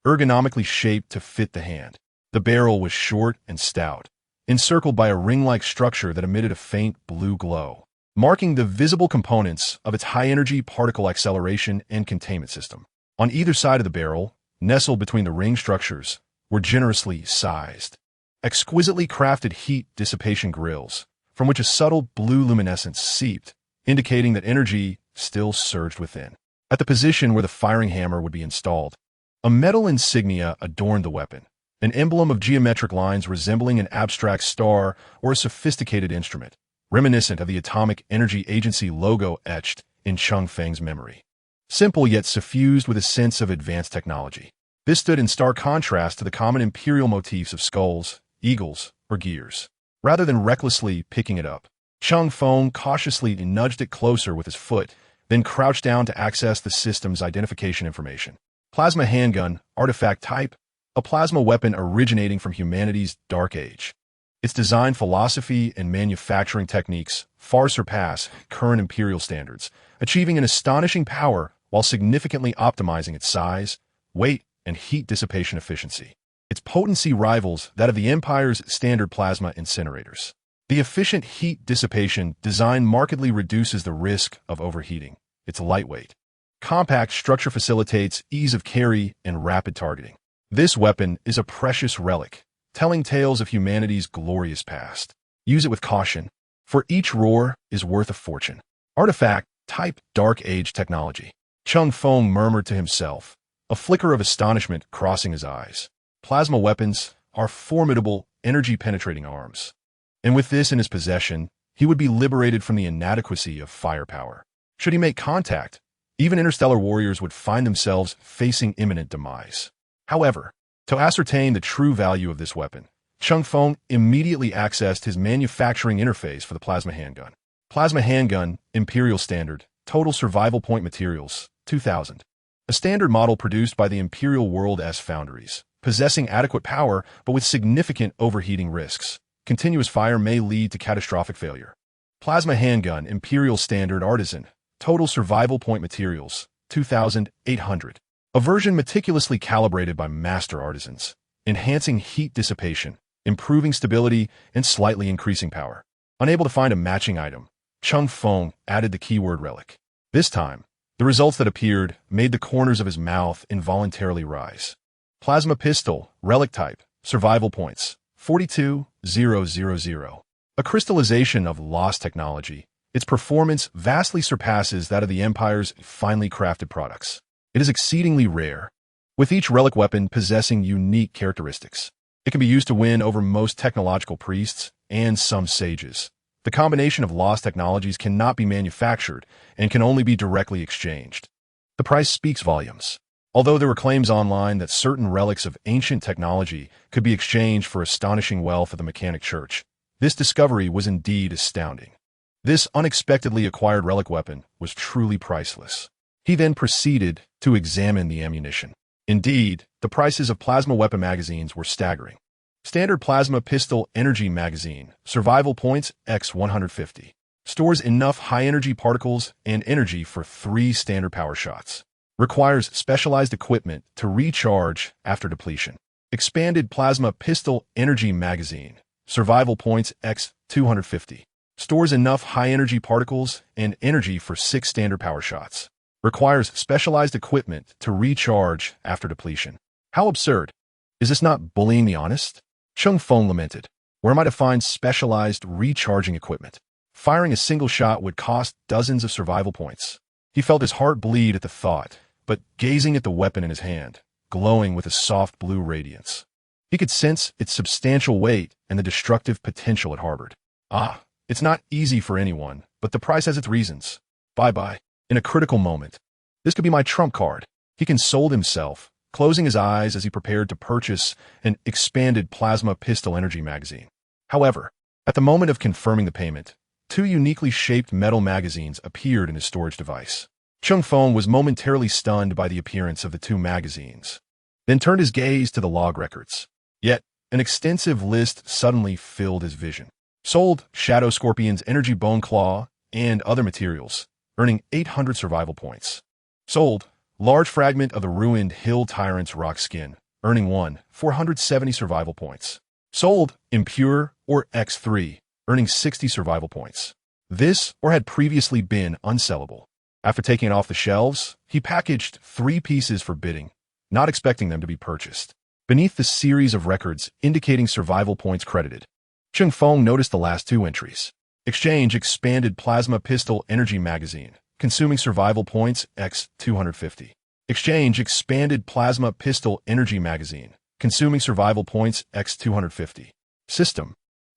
ergonomically shaped to fit the hand. The barrel was short and stout, encircled by a ring-like structure that emitted a faint blue glow, marking the visible components of its high-energy particle acceleration and containment system. On either side of the barrel, nestled between the ring structures, were generously sized, exquisitely crafted heat dissipation grills, from which a subtle blue luminescence seeped, indicating that energy still surged within. At the position where the firing hammer would be installed, a metal insignia adorned the weapon, an emblem of geometric lines resembling an abstract star or a sophisticated instrument, reminiscent of the Atomic Energy Agency logo etched in Cheng Feng's memory. Simple yet suffused with a sense of advanced technology. This stood in stark contrast to the common Imperial motifs of skulls, eagles, or gears. Rather than recklessly picking it up, Cheng Feng cautiously nudged it closer with his foot, then crouched down to access the system's identification information. Plasma handgun, artifact type, a plasma weapon originating from humanity's dark age. Its design philosophy and manufacturing techniques far surpass current Imperial standards, achieving an astonishing power while significantly optimizing its size, weight, and heat dissipation efficiency. Its potency rivals that of the Empire's standard plasma incinerators. The efficient heat dissipation design markedly reduces the risk of overheating. Its lightweight, compact structure facilitates ease of carry and rapid targeting. This weapon is a precious relic, telling tales of humanity's glorious past. Use it with caution, for each roar is worth a fortune. Artifact type Dark Age technology. Cheng Feng murmured to himself, a flicker of astonishment crossing his eyes. Plasma weapons are formidable, energy-penetrating arms, and with this in his possession, he would be liberated from the inadequacy of firepower. Should he make contact, even interstellar warriors would find themselves facing imminent demise. However, to ascertain the true value of this weapon, Cheng Feng immediately accessed his manufacturing interface for the plasma handgun. Plasma handgun, Imperial standard, total survival point materials, 2000. A standard model produced by the Imperial World S foundries, possessing adequate power but with significant overheating risks. Continuous fire may lead to catastrophic failure. Plasma handgun, Imperial standard artisan, total survival point materials, 2800. A version meticulously calibrated by master artisans, enhancing heat dissipation, improving stability, and slightly increasing power. Unable to find a matching item, Cheng Feng added the keyword relic. This time, the results that appeared made the corners of his mouth involuntarily rise. Plasma pistol, relic type, survival points, 42,000. A crystallization of lost technology, its performance vastly surpasses that of the Empire's finely crafted products. It is exceedingly rare, with each relic weapon possessing unique characteristics. It can be used to win over most technological priests and some sages. The combination of lost technologies cannot be manufactured and can only be directly exchanged. The price speaks volumes. Although there were claims online that certain relics of ancient technology could be exchanged for astonishing wealth of the Mechanic Church, this discovery was indeed astounding. This unexpectedly acquired relic weapon was truly priceless. He then proceeded to examine the ammunition. Indeed, the prices of plasma weapon magazines were staggering. Standard plasma pistol energy magazine, survival points x 150. Stores enough high-energy particles and energy for 3 standard power shots. Requires specialized equipment to recharge after depletion. Expanded plasma pistol energy magazine, survival points x 250. Stores enough high-energy particles and energy for 6 standard power shots. Requires specialized equipment to recharge after depletion. How absurd. Is this not bullying the honest? Cheng Feng lamented. Where am I to find specialized recharging equipment? Firing a single shot would cost dozens of survival points. He felt his heart bleed at the thought, but gazing at the weapon in his hand, glowing with a soft blue radiance, he could sense its substantial weight and the destructive potential it harbored. It's not easy for anyone, but the price has its reasons. Bye-bye. In a critical moment, this could be my trump card. He consoled himself, closing his eyes as he prepared to purchase an expanded plasma pistol energy magazine. However, at the moment of confirming the payment, 2 uniquely shaped metal magazines appeared in his storage device. Cheng Feng was momentarily stunned by the appearance of the 2 magazines, then turned his gaze to the log records. Yet, an extensive list suddenly filled his vision. Sold Shadow Scorpion's energy bone claw and other materials, earning 800 survival points. Sold large fragment of the ruined Hill Tyrant's rock skin, earning 470 survival points. Sold impure or X3, earning 60 survival points. This or had previously been unsellable. After taking it off the shelves, he packaged 3 pieces for bidding, not expecting them to be purchased. Beneath the series of records indicating survival points credited, Cheng Feng noticed the last 2 entries. Exchange expanded plasma pistol energy magazine, consuming survival points x 250. Exchange expanded plasma pistol energy magazine, consuming survival points x 250. System,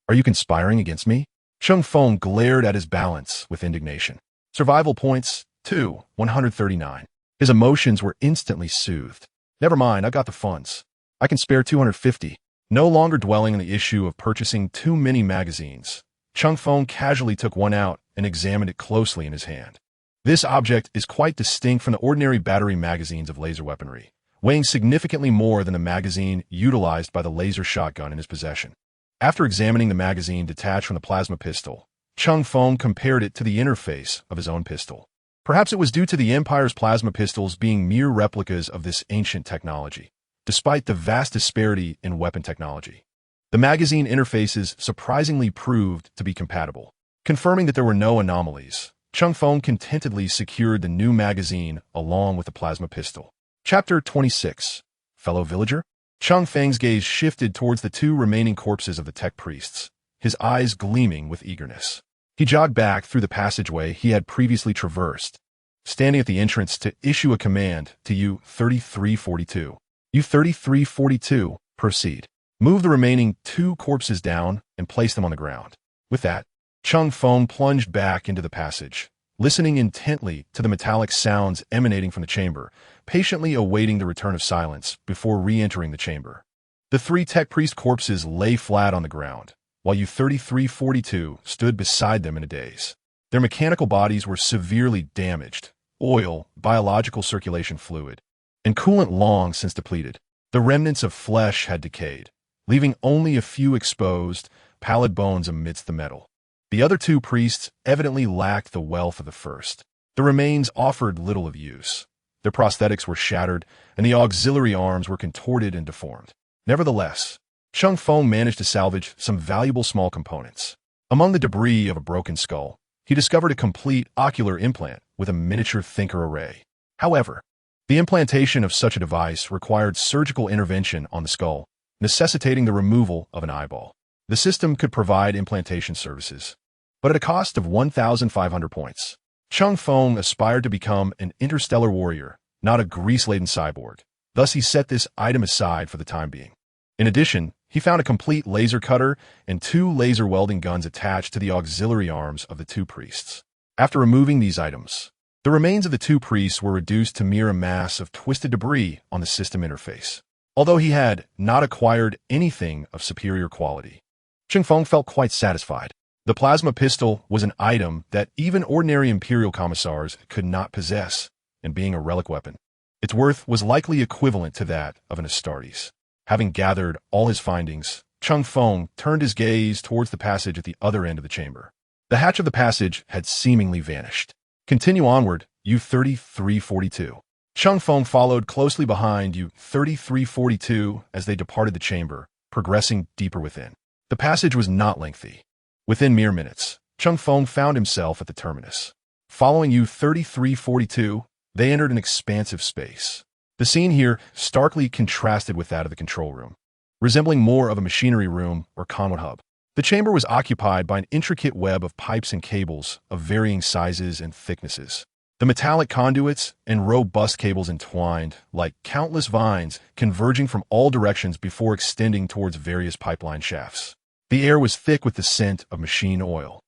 are you conspiring against me? Cheng Feng glared at his balance with indignation. Survival points 139. His emotions were instantly soothed. Never mind, I got the funds. I can spare 250. No longer dwelling on the issue of purchasing too many magazines, Cheng Feng casually took one out and examined it closely in his hand. This object is quite distinct from the ordinary battery magazines of laser weaponry, weighing significantly more than the magazine utilized by the laser shotgun in his possession. After examining the magazine detached from the plasma pistol, Cheng Feng compared it to the interface of his own pistol. Perhaps it was due to the Empire's plasma pistols being mere replicas of this ancient technology, despite the vast disparity in weapon technology. The magazine interfaces surprisingly proved to be compatible. Confirming that there were no anomalies, Cheng Feng contentedly secured the new magazine along with the plasma pistol. Chapter 26. Fellow Villager? Cheng Feng's gaze shifted towards the 2 remaining corpses of the tech priests, his eyes gleaming with eagerness. He jogged back through the passageway he had previously traversed, standing at the entrance to issue a command to U-3342. U-3342, proceed. Move the remaining 2 corpses down and place them on the ground. With that, Cheng Feng plunged back into the passage, listening intently to the metallic sounds emanating from the chamber, patiently awaiting the return of silence before re-entering the chamber. The 3 tech priest corpses lay flat on the ground, while U-3342 stood beside them in a daze. Their mechanical bodies were severely damaged, oil, biological circulation fluid, and coolant long since depleted. The remnants of flesh had decayed, leaving only a few exposed, pallid bones amidst the metal. The other 2 priests evidently lacked the wealth of the first. The remains offered little of use. Their prosthetics were shattered, and the auxiliary arms were contorted and deformed. Nevertheless, Cheng Feng managed to salvage some valuable small components. Among the debris of a broken skull, he discovered a complete ocular implant with a miniature thinker array. However, the implantation of such a device required surgical intervention on the skull, necessitating the removal of an eyeball. The system could provide implantation services, but at a cost of 1,500 points. Cheng Feng aspired to become an interstellar warrior, not a grease-laden cyborg. Thus, he set this item aside for the time being. In addition, he found a complete laser cutter and 2 laser welding guns attached to the auxiliary arms of the 2 priests. After removing these items, the remains of the 2 priests were reduced to mere a mass of twisted debris on the system interface. Although he had not acquired anything of superior quality, Cheng Feng felt quite satisfied. The plasma pistol was an item that even ordinary Imperial commissars could not possess, and being a relic weapon, its worth was likely equivalent to that of an Astartes. Having gathered all his findings, Cheng Feng turned his gaze towards the passage at the other end of the chamber. The hatch of the passage had seemingly vanished. Continue onward, U-3342. Cheng Feng followed closely behind U-3342 as they departed the chamber, progressing deeper within. The passage was not lengthy. Within mere minutes, Cheng Feng found himself at the terminus. Following U-3342, they entered an expansive space. The scene here starkly contrasted with that of the control room, resembling more of a machinery room or conway hub. The chamber was occupied by an intricate web of pipes and cables of varying sizes and thicknesses. The metallic conduits and robust cables entwined like countless vines, converging from all directions before extending towards various pipeline shafts. The air was thick with the scent of machine oil,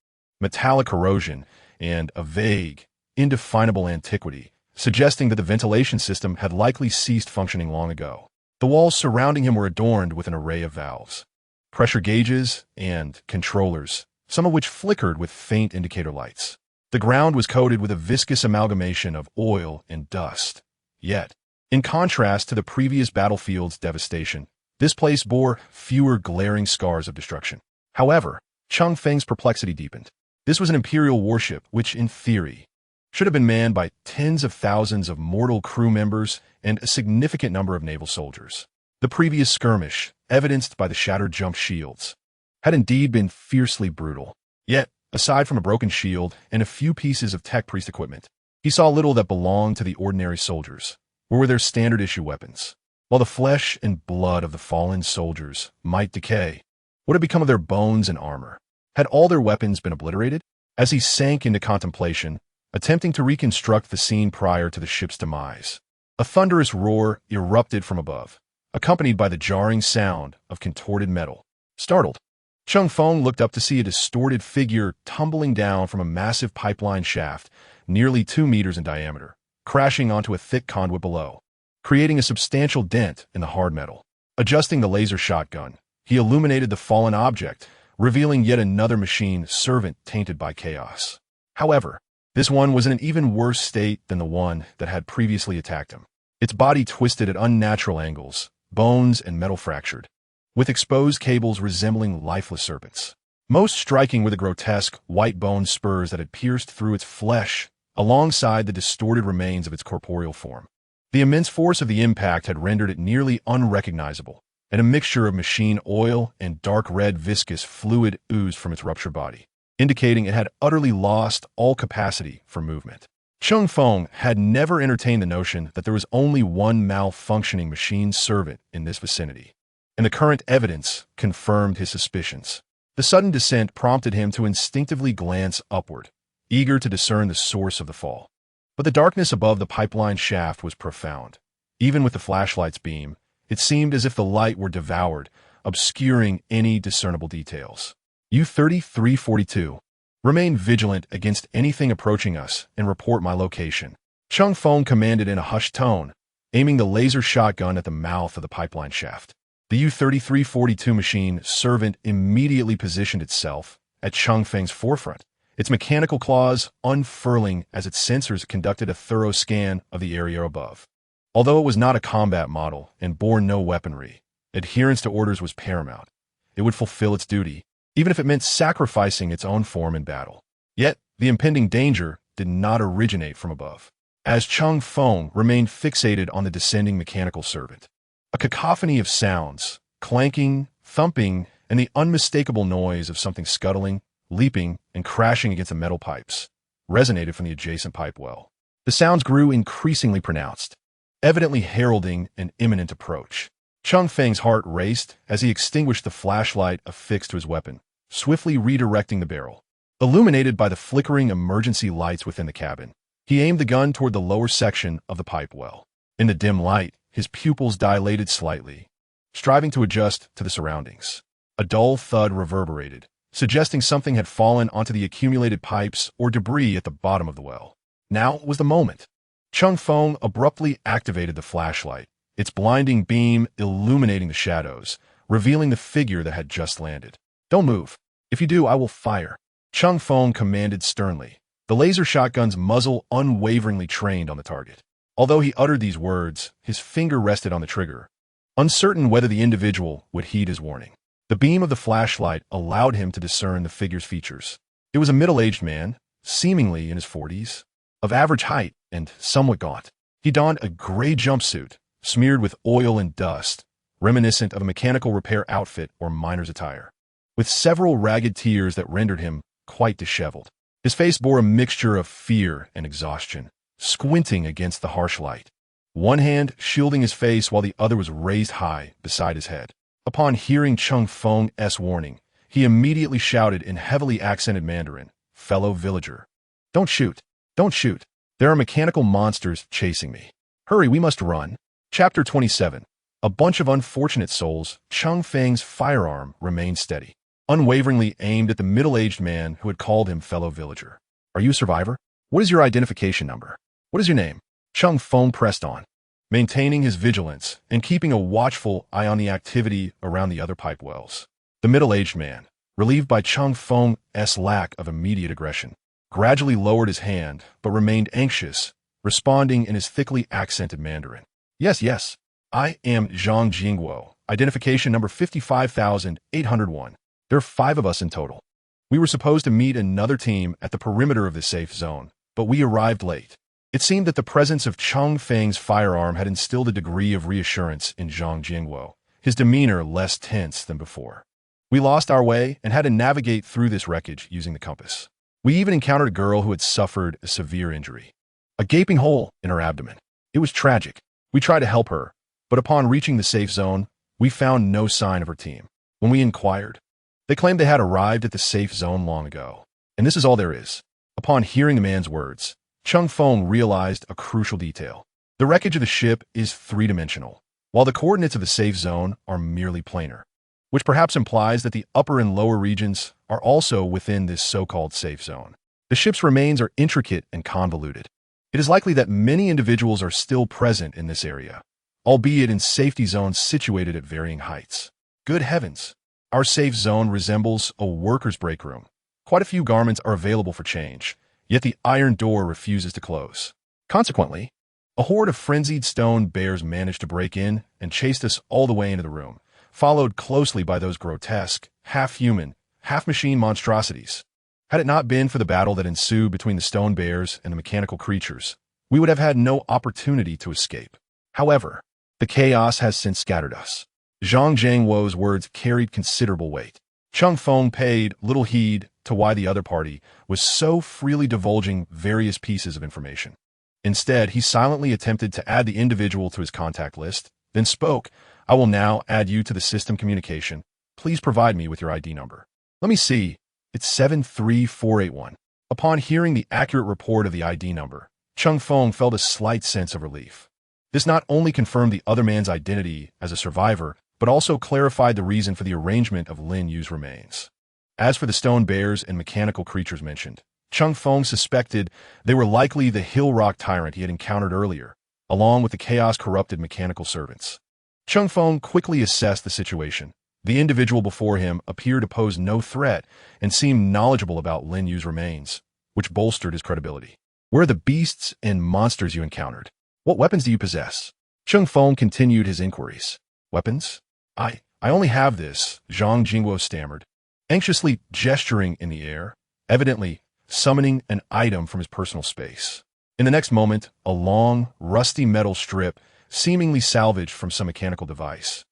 metallic corrosion, and a vague, indefinable antiquity, suggesting that the ventilation system had likely ceased functioning long ago. The walls surrounding him were adorned with an array of valves, pressure gauges, and controllers, some of which flickered with faint indicator lights. The ground was coated with a viscous amalgamation of oil and dust. Yet, in contrast to the previous battlefield's devastation, this place bore fewer glaring scars of destruction. However, Cheng Feng's perplexity deepened. This was an Imperial warship which, in theory, should have been manned by tens of thousands of mortal crew members and a significant number of naval soldiers. The previous skirmish, evidenced by the shattered jump shields, had indeed been fiercely brutal. Yet, aside from a broken shield and a few pieces of tech priest equipment, he saw little that belonged to the ordinary soldiers, or were their standard-issue weapons. While the flesh and blood of the fallen soldiers might decay, what had become of their bones and armor? Had all their weapons been obliterated? As he sank into contemplation, attempting to reconstruct the scene prior to the ship's demise, a thunderous roar erupted from above, accompanied by the jarring sound of contorted metal. Startled, Cheng Feng looked up to see a distorted figure tumbling down from a massive pipeline shaft nearly 2 meters in diameter, crashing onto a thick conduit below, creating a substantial dent in the hard metal. Adjusting the laser shotgun, he illuminated the fallen object, revealing yet another machine servant tainted by chaos. However, this one was in an even worse state than the one that had previously attacked him. Its body twisted at unnatural angles, bones and metal fractured, with exposed cables resembling lifeless serpents. Most striking were the grotesque, white-boned spurs that had pierced through its flesh alongside the distorted remains of its corporeal form. The immense force of the impact had rendered it nearly unrecognizable, and a mixture of machine oil and dark red viscous fluid oozed from its ruptured body, indicating it had utterly lost all capacity for movement. Cheng Feng had never entertained the notion that there was only one malfunctioning machine servant in this vicinity, and the current evidence confirmed his suspicions. The sudden descent prompted him to instinctively glance upward, eager to discern the source of the fall. But the darkness above the pipeline shaft was profound. Even with the flashlight's beam, it seemed as if the light were devoured, obscuring any discernible details. U-3342. Remain vigilant against anything approaching us and report my location, Cheng Feng commanded in a hushed tone, aiming the laser shotgun at the mouth of the pipeline shaft. The U-3342 machine servant immediately positioned itself at Cheng Feng's forefront, its mechanical claws unfurling as its sensors conducted a thorough scan of the area above. Although it was not a combat model and bore no weaponry, adherence to orders was paramount. It would fulfill its duty, even if it meant sacrificing its own form in battle. Yet, the impending danger did not originate from above. as Cheng Feng remained fixated on the descending mechanical servant. A cacophony of sounds, clanking, thumping, and the unmistakable noise of something scuttling, leaping, and crashing against the metal pipes, resonated from the adjacent pipe well. The sounds grew increasingly pronounced, evidently heralding an imminent approach. Cheng Feng's heart raced as he extinguished the flashlight affixed to his weapon, swiftly redirecting the barrel. Illuminated by the flickering emergency lights within the cabin, he aimed the gun toward the lower section of the pipe well. In the dim light, his pupils dilated slightly, striving to adjust to the surroundings. A dull thud reverberated, suggesting something had fallen onto the accumulated pipes or debris at the bottom of the well. Now was the moment. Cheng Feng abruptly activated the flashlight, its blinding beam illuminating the shadows, revealing the figure that had just landed. "Don't move. If you do, I will fire," Cheng Feng commanded sternly, the laser shotgun's muzzle unwaveringly trained on the target. Although he uttered these words, his finger rested on the trigger, uncertain whether the individual would heed his warning. The beam of the flashlight allowed him to discern the figure's features. It was a middle-aged man, seemingly in his 40s, of average height and somewhat gaunt. He donned a gray jumpsuit, smeared with oil and dust, reminiscent of a mechanical repair outfit or miner's attire, with several ragged tears that rendered him quite disheveled. His face bore a mixture of fear and exhaustion, squinting against the harsh light, one hand shielding his face while the other was raised high beside his head. Upon hearing Cheng Feng's warning, he immediately shouted in heavily accented Mandarin, "Fellow villager, don't shoot, don't shoot. There are mechanical monsters chasing me. Hurry, we must run." Chapter 27. A bunch of unfortunate souls. Cheng Feng's firearm remained steady, unwaveringly aimed at the middle-aged man who had called him fellow villager. "Are you a survivor? What is your identification number? What is your name?" Cheng Feng pressed on, maintaining his vigilance and keeping a watchful eye on the activity around the other pipe wells. The middle-aged man, relieved by Cheng Feng's lack of immediate aggression, gradually lowered his hand but remained anxious, responding in his thickly accented Mandarin. Yes, I am Zhang Jingguo, identification number 55,801. There are 5 of us in total. We were supposed to meet another team at the perimeter of the safe zone, but we arrived late." It seemed that the presence of Cheng Feng's firearm had instilled a degree of reassurance in Zhang Jingguo, his demeanor less tense than before. "We lost our way and had to navigate through this wreckage using the compass. We even encountered a girl who had suffered a severe injury, a gaping hole in her abdomen. It was tragic. We tried to help her, but upon reaching the safe zone, we found no sign of her team. When we inquired, they claimed they had arrived at the safe zone long ago. And this is all there is." Upon hearing the man's words, Cheng Feng realized a crucial detail. The wreckage of the ship is three-dimensional, while the coordinates of the safe zone are merely planar, which perhaps implies that the upper and lower regions are also within this so-called safe zone. The ship's remains are intricate and convoluted. It is likely that many individuals are still present in this area, albeit in safety zones situated at varying heights. Good heavens! Our safe zone resembles a worker's break room. Quite a few garments are available for change, yet the iron door refuses to close. Consequently, a horde of frenzied stone bears managed to break in and chased us all the way into the room, followed closely by those grotesque, half-human, half-machine monstrosities. Had it not been for the battle that ensued between the stone bears and the mechanical creatures, we would have had no opportunity to escape. However, the chaos has since scattered us. Zhang Jingguo's words carried considerable weight. Cheng Feng paid little heed to why the other party was so freely divulging various pieces of information. Instead, he silently attempted to add the individual to his contact list, then spoke, "I will now add you to the system communication. Please provide me with your ID number." "Let me see. It's 73481. Upon hearing the accurate report of the ID number, Cheng Feng felt a slight sense of relief. This not only confirmed the other man's identity as a survivor, but also clarified the reason for the arrangement of Lin Yu's remains. As for the stone bears and mechanical creatures mentioned, Cheng Feng suspected they were likely the hill rock tyrant he had encountered earlier, along with the chaos-corrupted mechanical servants. Cheng Feng quickly assessed the situation. The individual before him appeared to pose no threat and seemed knowledgeable about Lin Yu's remains, which bolstered his credibility. "Where are the beasts and monsters you encountered? What weapons do you possess?" Cheng Feng continued his inquiries. "Weapons? I only have this," Zhang Jingguo stammered, anxiously gesturing in the air, evidently summoning an item from his personal space. In the next moment, a long, rusty metal strip, seemingly salvaged from some mechanical device,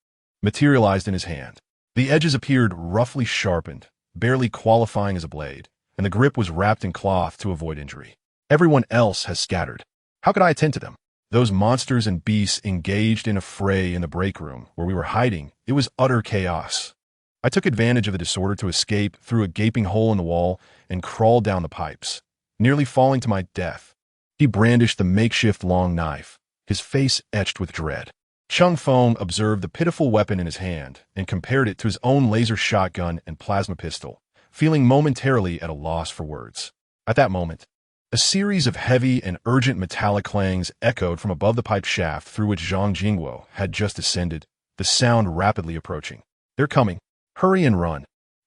materialized in his hand. The edges appeared roughly sharpened, barely qualifying as a blade, and the grip was wrapped in cloth to avoid injury. Everyone else has scattered. How could I attend to them? Those monsters and beasts engaged in a fray in the break room where we were hiding. It was utter chaos. I took advantage of the disorder to escape through a gaping hole in the wall and crawled down the pipes, nearly falling to my death. He brandished the makeshift long knife, his face etched with dread. Cheng Feng observed the pitiful weapon in his hand and compared it to his own laser shotgun and plasma pistol, feeling momentarily at a loss for words. At that moment, a series of heavy and urgent metallic clangs echoed from above the pipe shaft through which Zhang Jingguo had just ascended, the sound rapidly approaching. They're coming. Hurry and run.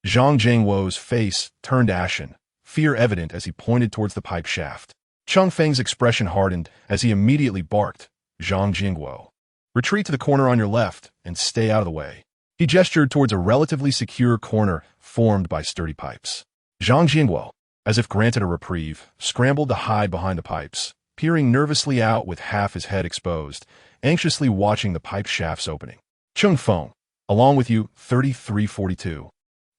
Zhang Jingguo's face turned ashen, fear evident as he pointed towards the pipe shaft. Cheng Feng's expression hardened as he immediately barked, Zhang Jingguo, retreat to the corner on your left and stay out of the way. He gestured towards a relatively secure corner formed by sturdy pipes. Zhang Jingguo, as if granted a reprieve, scrambled to hide behind the pipes, peering nervously out with half his head exposed, anxiously watching the pipe shafts opening. Cheng Feng, along with you, 3342.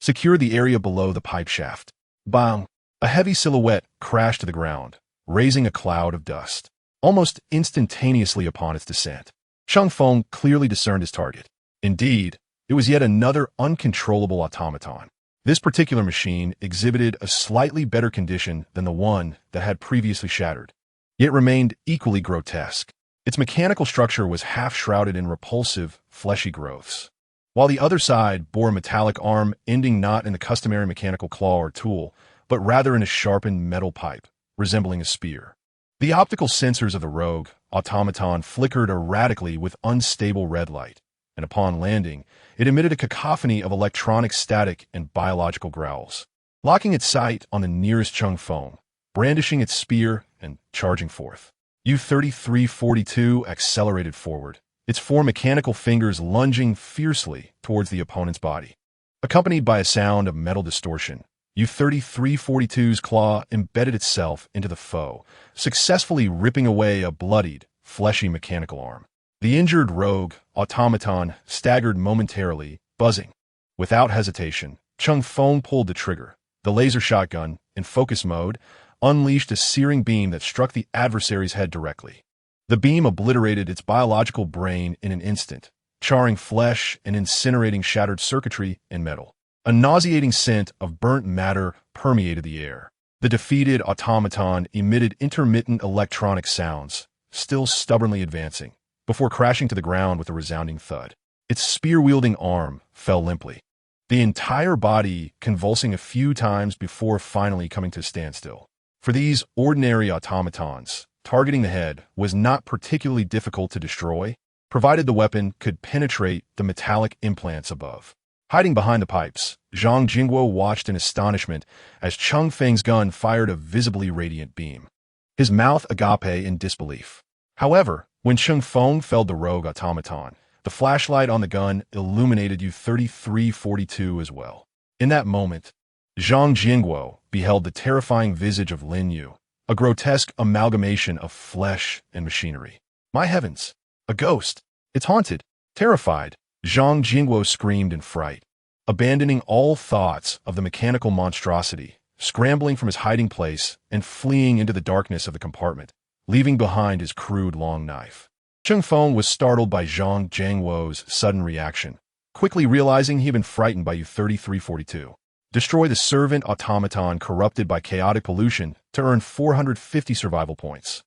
Secure the area below the pipe shaft. Bang! A heavy silhouette crashed to the ground, raising a cloud of dust. Almost instantaneously upon its descent, Cheng Feng clearly discerned his target. Indeed, it was yet another uncontrollable automaton. This particular machine exhibited a slightly better condition than the one that had previously shattered, yet remained equally grotesque. Its mechanical structure was half-shrouded in repulsive, fleshy growths, while the other side bore a metallic arm ending not in the customary mechanical claw or tool, but rather in a sharpened metal pipe, resembling a spear. The optical sensors of the rogue automaton flickered erratically with unstable red light, and upon landing, it emitted a cacophony of electronic static and biological growls. Locking its sight on the nearest Cheng Feng, brandishing its spear and charging forth, U-3342 accelerated forward, its four mechanical fingers lunging fiercely towards the opponent's body. Accompanied by a sound of metal distortion, U-3342's claw embedded itself into the foe, successfully ripping away a bloodied, fleshy mechanical arm. The injured rogue automaton staggered momentarily, buzzing. Without hesitation, Cheng Feng pulled the trigger. The laser shotgun, in focus mode, unleashed a searing beam that struck the adversary's head directly. The beam obliterated its biological brain in an instant, charring flesh and incinerating shattered circuitry and metal. A nauseating scent of burnt matter permeated the air. The defeated automaton emitted intermittent electronic sounds, still stubbornly advancing, before crashing to the ground with a resounding thud. Its spear-wielding arm fell limply, the entire body convulsing a few times before finally coming to a standstill. For these ordinary automatons, targeting the head was not particularly difficult to destroy, provided the weapon could penetrate the metallic implants above. Hiding behind the pipes, Zhang Jingguo watched in astonishment as Cheng Feng's gun fired a visibly radiant beam, his mouth agape in disbelief. However, when Cheng Feng felled the rogue automaton, the flashlight on the gun illuminated U-3342 as well. In that moment, Zhang Jingguo beheld the terrifying visage of Lin Yu, a grotesque amalgamation of flesh and machinery. My heavens! A ghost! It's haunted! Terrified, Zhang Jingguo screamed in fright, abandoning all thoughts of the mechanical monstrosity, scrambling from his hiding place and fleeing into the darkness of the compartment, leaving behind his crude long knife. Cheng Feng was startled by Zhang Jingguo's sudden reaction, quickly realizing he had been frightened by U-3342. Destroy the servant automaton corrupted by chaotic pollution to earn 450 survival points.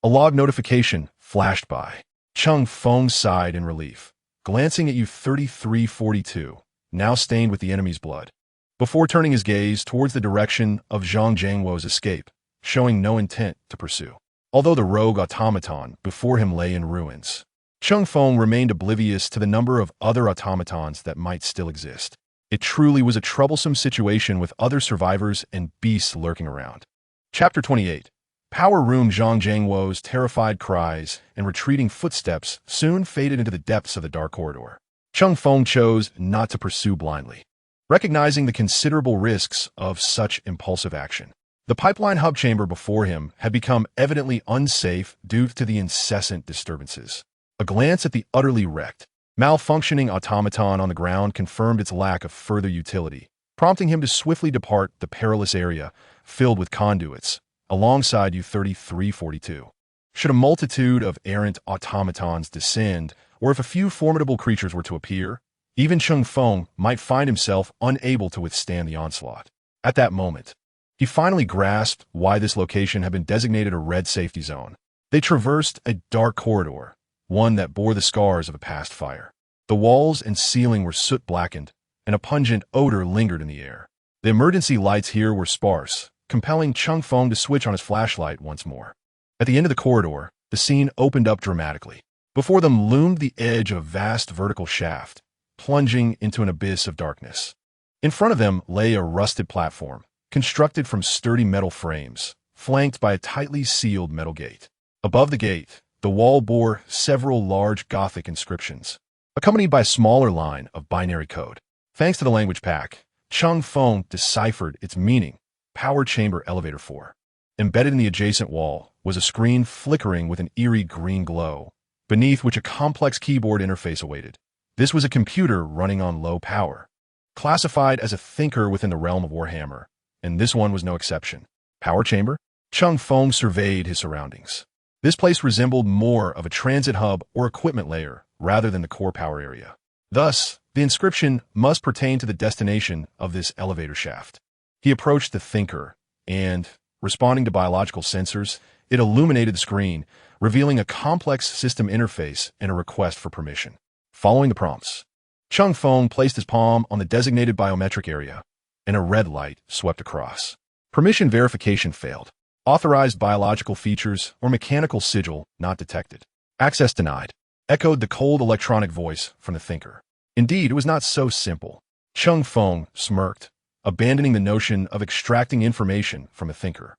A log notification flashed by. Cheng Feng sighed in relief, glancing at U-3342, now stained with the enemy's blood, before turning his gaze towards the direction of Zhang Jingguo's escape, showing no intent to pursue. Although the rogue automaton before him lay in ruins, Cheng Feng remained oblivious to the number of other automatons that might still exist. It truly was a troublesome situation with other survivors and beasts lurking around. Chapter 28. Power Room. Zhang Jingguo's terrified cries and retreating footsteps soon faded into the depths of the dark corridor. Cheng Feng chose not to pursue blindly, recognizing the considerable risks of such impulsive action. The pipeline hub chamber before him had become evidently unsafe due to the incessant disturbances. A glance at the utterly wrecked, malfunctioning automaton on the ground confirmed its lack of further utility, prompting him to swiftly depart the perilous area filled with conduits, alongside U-3342. Should a multitude of errant automatons descend, or if a few formidable creatures were to appear, even Cheng Feng might find himself unable to withstand the onslaught. At that moment, he finally grasped why this location had been designated a red safety zone. They traversed a dark corridor, one that bore the scars of a past fire. The walls and ceiling were soot-blackened, and a pungent odor lingered in the air. The emergency lights here were sparse, compelling Cheng Feng to switch on his flashlight once more. At the end of the corridor, the scene opened up dramatically. Before them loomed the edge of a vast vertical shaft, plunging into an abyss of darkness. In front of them lay a rusted platform, constructed from sturdy metal frames, flanked by a tightly sealed metal gate. Above the gate, the wall bore several large Gothic inscriptions, accompanied by a smaller line of binary code. Thanks to the language pack, Cheng Feng deciphered its meaning: Power Chamber Elevator 4. Embedded in the adjacent wall was a screen flickering with an eerie green glow, beneath which a complex keyboard interface awaited. This was a computer running on low power, classified as a thinker within the realm of Warhammer, and this one was no exception. Power chamber? Cheng Feng surveyed his surroundings. This place resembled more of a transit hub or equipment layer rather than the core power area. Thus, the inscription must pertain to the destination of this elevator shaft. He approached the thinker, and, responding to biological sensors, it illuminated the screen, revealing a complex system interface and a request for permission. Following the prompts, Cheng Feng placed his palm on the designated biometric area, and a red light swept across. Permission verification failed. Authorized biological features or mechanical sigil not detected. Access denied, echoed the cold electronic voice from the thinker. Indeed, it was not so simple. Cheng Feng smirked, abandoning the notion of extracting information from a thinker.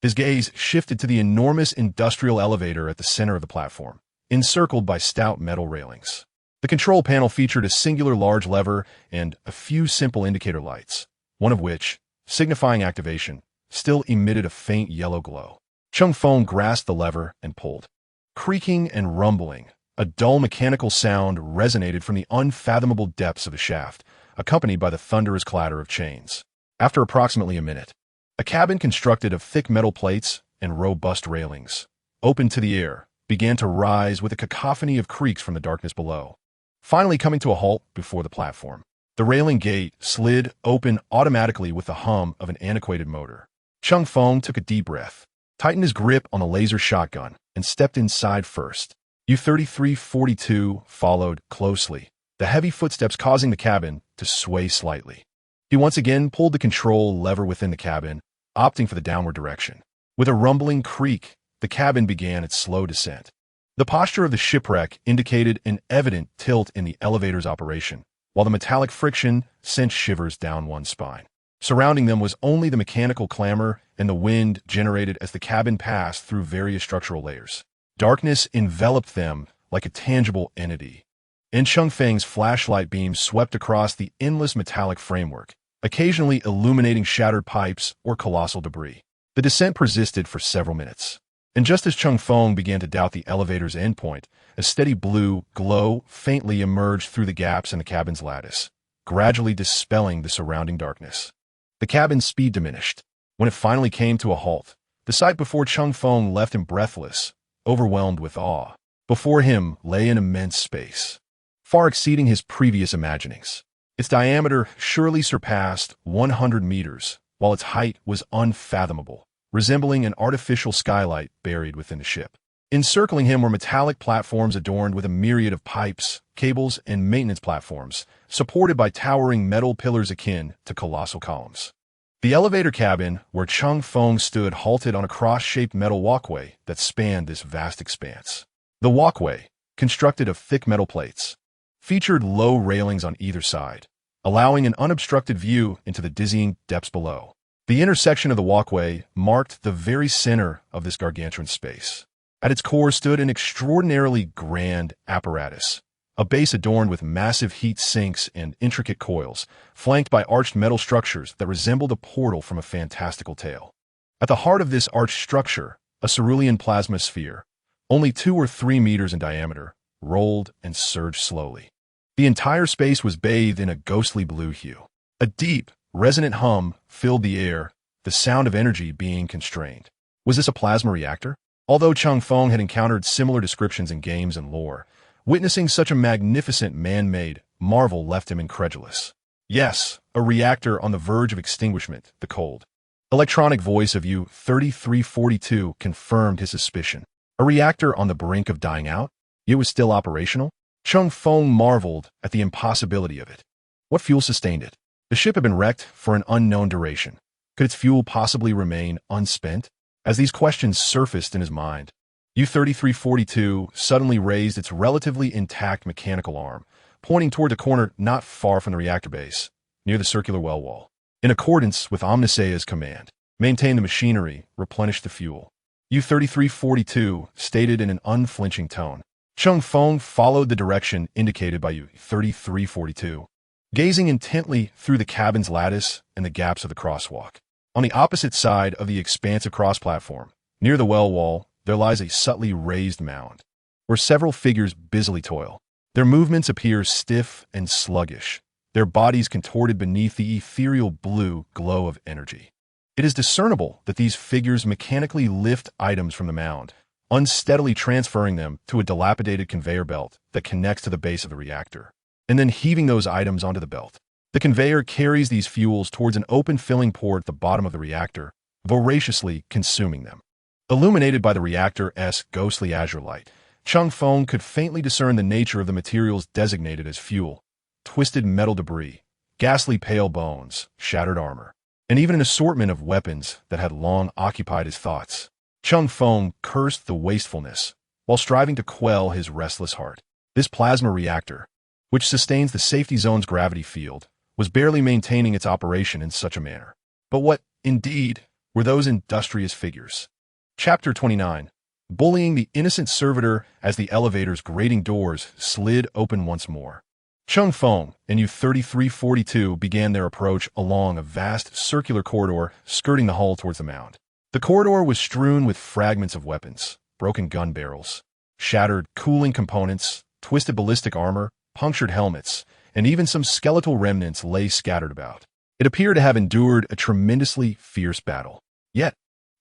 His gaze shifted to the enormous industrial elevator at the center of the platform, encircled by stout metal railings. The control panel featured a singular large lever and a few simple indicator lights, one of which, signifying activation, still emitted a faint yellow glow. Cheng Feng grasped the lever and pulled. Creaking and rumbling, a dull mechanical sound resonated from the unfathomable depths of the shaft, accompanied by the thunderous clatter of chains. After approximately a minute, a cabin constructed of thick metal plates and robust railings, open to the air, began to rise with a cacophony of creaks from the darkness below, finally coming to a halt before the platform. The railing gate slid open automatically with the hum of an antiquated motor. Cheng Feng took a deep breath, tightened his grip on the laser shotgun, and stepped inside first. U-3342 followed closely, the heavy footsteps causing the cabin to sway slightly. He once again pulled the control lever within the cabin, opting for the downward direction. With a rumbling creak, the cabin began its slow descent. The posture of the shipwreck indicated an evident tilt in the elevator's operation, while the metallic friction sent shivers down one's spine. Surrounding them was only the mechanical clamor and the wind generated as the cabin passed through various structural layers. Darkness enveloped them like a tangible entity, and Cheng Feng's flashlight beams swept across the endless metallic framework, occasionally illuminating shattered pipes or colossal debris. The descent persisted for several minutes, and just as Cheng Feng began to doubt the elevator's endpoint, a steady blue glow faintly emerged through the gaps in the cabin's lattice, gradually dispelling the surrounding darkness. The cabin's speed diminished. When it finally came to a halt, the sight before Cheng Feng left him breathless, overwhelmed with awe. Before him lay an immense space, far exceeding his previous imaginings. Its diameter surely surpassed 100 meters, while its height was unfathomable, resembling an artificial skylight buried within the ship. Encircling him were metallic platforms adorned with a myriad of pipes, cables, and maintenance platforms, supported by towering metal pillars akin to colossal columns. The elevator cabin, where Cheng Feng stood, halted on a cross-shaped metal walkway that spanned this vast expanse. The walkway, constructed of thick metal plates, featured low railings on either side, allowing an unobstructed view into the dizzying depths below. The intersection of the walkway marked the very center of this gargantuan space. At its core stood an extraordinarily grand apparatus, a base adorned with massive heat sinks and intricate coils, flanked by arched metal structures that resembled a portal from a fantastical tale. At the heart of this arched structure, a cerulean plasma sphere, only 2 or 3 meters in diameter, rolled and surged slowly. The entire space was bathed in a ghostly blue hue. A deep, resonant hum filled the air, the sound of energy being constrained. Was this a plasma reactor? Although Cheng Feng had encountered similar descriptions in games and lore, witnessing such a magnificent man-made marvel left him incredulous. Yes, a reactor on the verge of extinguishment, the cold, electronic voice of U-3342 confirmed his suspicion. A reactor on the brink of dying out? It was still operational? Cheng Feng marveled at the impossibility of it. What fuel sustained it? The ship had been wrecked for an unknown duration. Could its fuel possibly remain unspent? As these questions surfaced in his mind, U-3342 suddenly raised its relatively intact mechanical arm, pointing toward the corner not far from the reactor base, near the circular well wall. In accordance with Omnisea's command, maintain the machinery, replenish the fuel, U-3342 stated in an unflinching tone. Cheng Feng followed the direction indicated by U-3342, gazing intently through the cabin's lattice and the gaps of the crosswalk. On the opposite side of the expansive cross-platform, near the well wall, there lies a subtly raised mound, where several figures busily toil. Their movements appear stiff and sluggish, their bodies contorted beneath the ethereal blue glow of energy. It is discernible that these figures mechanically lift items from the mound, unsteadily transferring them to a dilapidated conveyor belt that connects to the base of the reactor, and then heaving those items onto the belt. The conveyor carries these fuels towards an open filling port at the bottom of the reactor, voraciously consuming them. Illuminated by the reactor's ghostly azure light, Cheng Feng could faintly discern the nature of the materials designated as fuel: twisted metal debris, ghastly pale bones, shattered armor, and even an assortment of weapons that had long occupied his thoughts. Cheng Feng cursed the wastefulness while striving to quell his restless heart. This plasma reactor, which sustains the safety zone's gravity field, was barely maintaining its operation in such a manner. But what, indeed, were those industrious figures? Chapter 29. Bullying the innocent servitor as the elevator's grating doors slid open once more. Cheng Feng and U-3342 began their approach along a vast circular corridor skirting the hull towards the mound. The corridor was strewn with fragments of weapons, broken gun barrels, shattered cooling components, twisted ballistic armor, punctured helmets, and even some skeletal remnants lay scattered about. It appeared to have endured a tremendously fierce battle. Yet,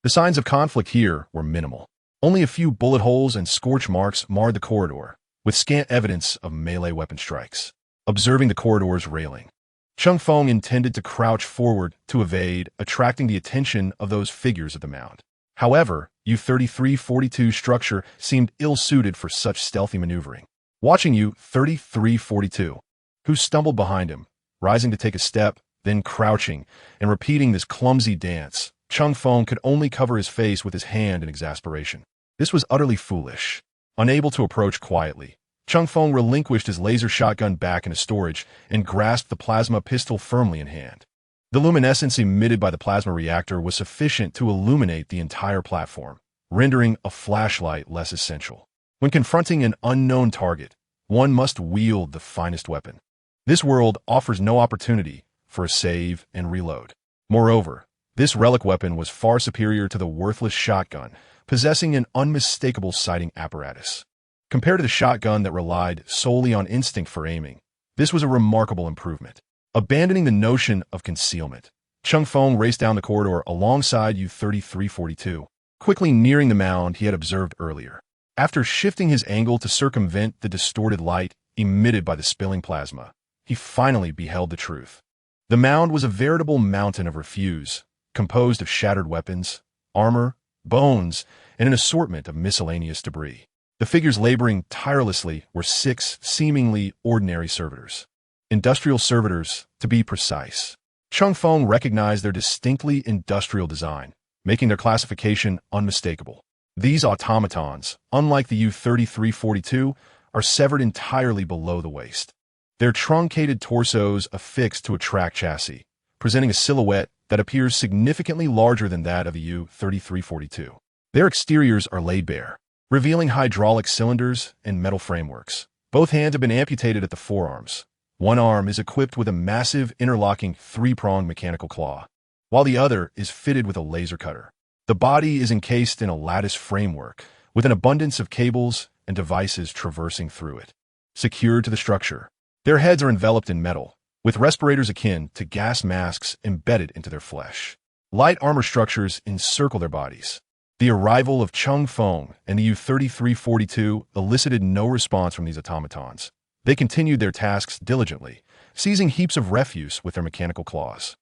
the signs of conflict here were minimal. Only a few bullet holes and scorch marks marred the corridor, with scant evidence of melee weapon strikes. Observing the corridor's railing, Cheng Feng intended to crouch forward to evade, attracting the attention of those figures at the mound. However, U-3342's structure seemed ill-suited for such stealthy maneuvering. Watching U-3342, who stumbled behind him, rising to take a step, then crouching, and repeating this clumsy dance, Cheng Feng could only cover his face with his hand in exasperation. This was utterly foolish. Unable to approach quietly, Cheng Feng relinquished his laser shotgun back into storage and grasped the plasma pistol firmly in hand. The luminescence emitted by the plasma reactor was sufficient to illuminate the entire platform, rendering a flashlight less essential. When confronting an unknown target, one must wield the finest weapon. This world offers no opportunity for a save and reload. Moreover, this relic weapon was far superior to the worthless shotgun, possessing an unmistakable sighting apparatus. Compared to the shotgun that relied solely on instinct for aiming, this was a remarkable improvement. Abandoning the notion of concealment, Cheng Feng raced down the corridor alongside U-3342, quickly nearing the mound he had observed earlier. After shifting his angle to circumvent the distorted light emitted by the spilling plasma, he finally beheld the truth. The mound was a veritable mountain of refuse, composed of shattered weapons, armor, bones, and an assortment of miscellaneous debris. The figures laboring tirelessly were 6 seemingly ordinary servitors. Industrial servitors, to be precise. Cheng Feng recognized their distinctly industrial design, making their classification unmistakable. These automatons, unlike the U-3342, are severed entirely below the waist. Their truncated torsos affixed to a track chassis, presenting a silhouette that appears significantly larger than that of the U-3342. Their exteriors are laid bare, revealing hydraulic cylinders and metal frameworks. Both hands have been amputated at the forearms. One arm is equipped with a massive interlocking 3-pronged mechanical claw, while the other is fitted with a laser cutter. The body is encased in a lattice framework, with an abundance of cables and devices traversing through it. Secured to the structure, their heads are enveloped in metal, with respirators akin to gas masks embedded into their flesh. Light armor structures encircle their bodies. The arrival of Cheng Feng and the U-3342 elicited no response from these automatons. They continued their tasks diligently, seizing heaps of refuse with their mechanical claws,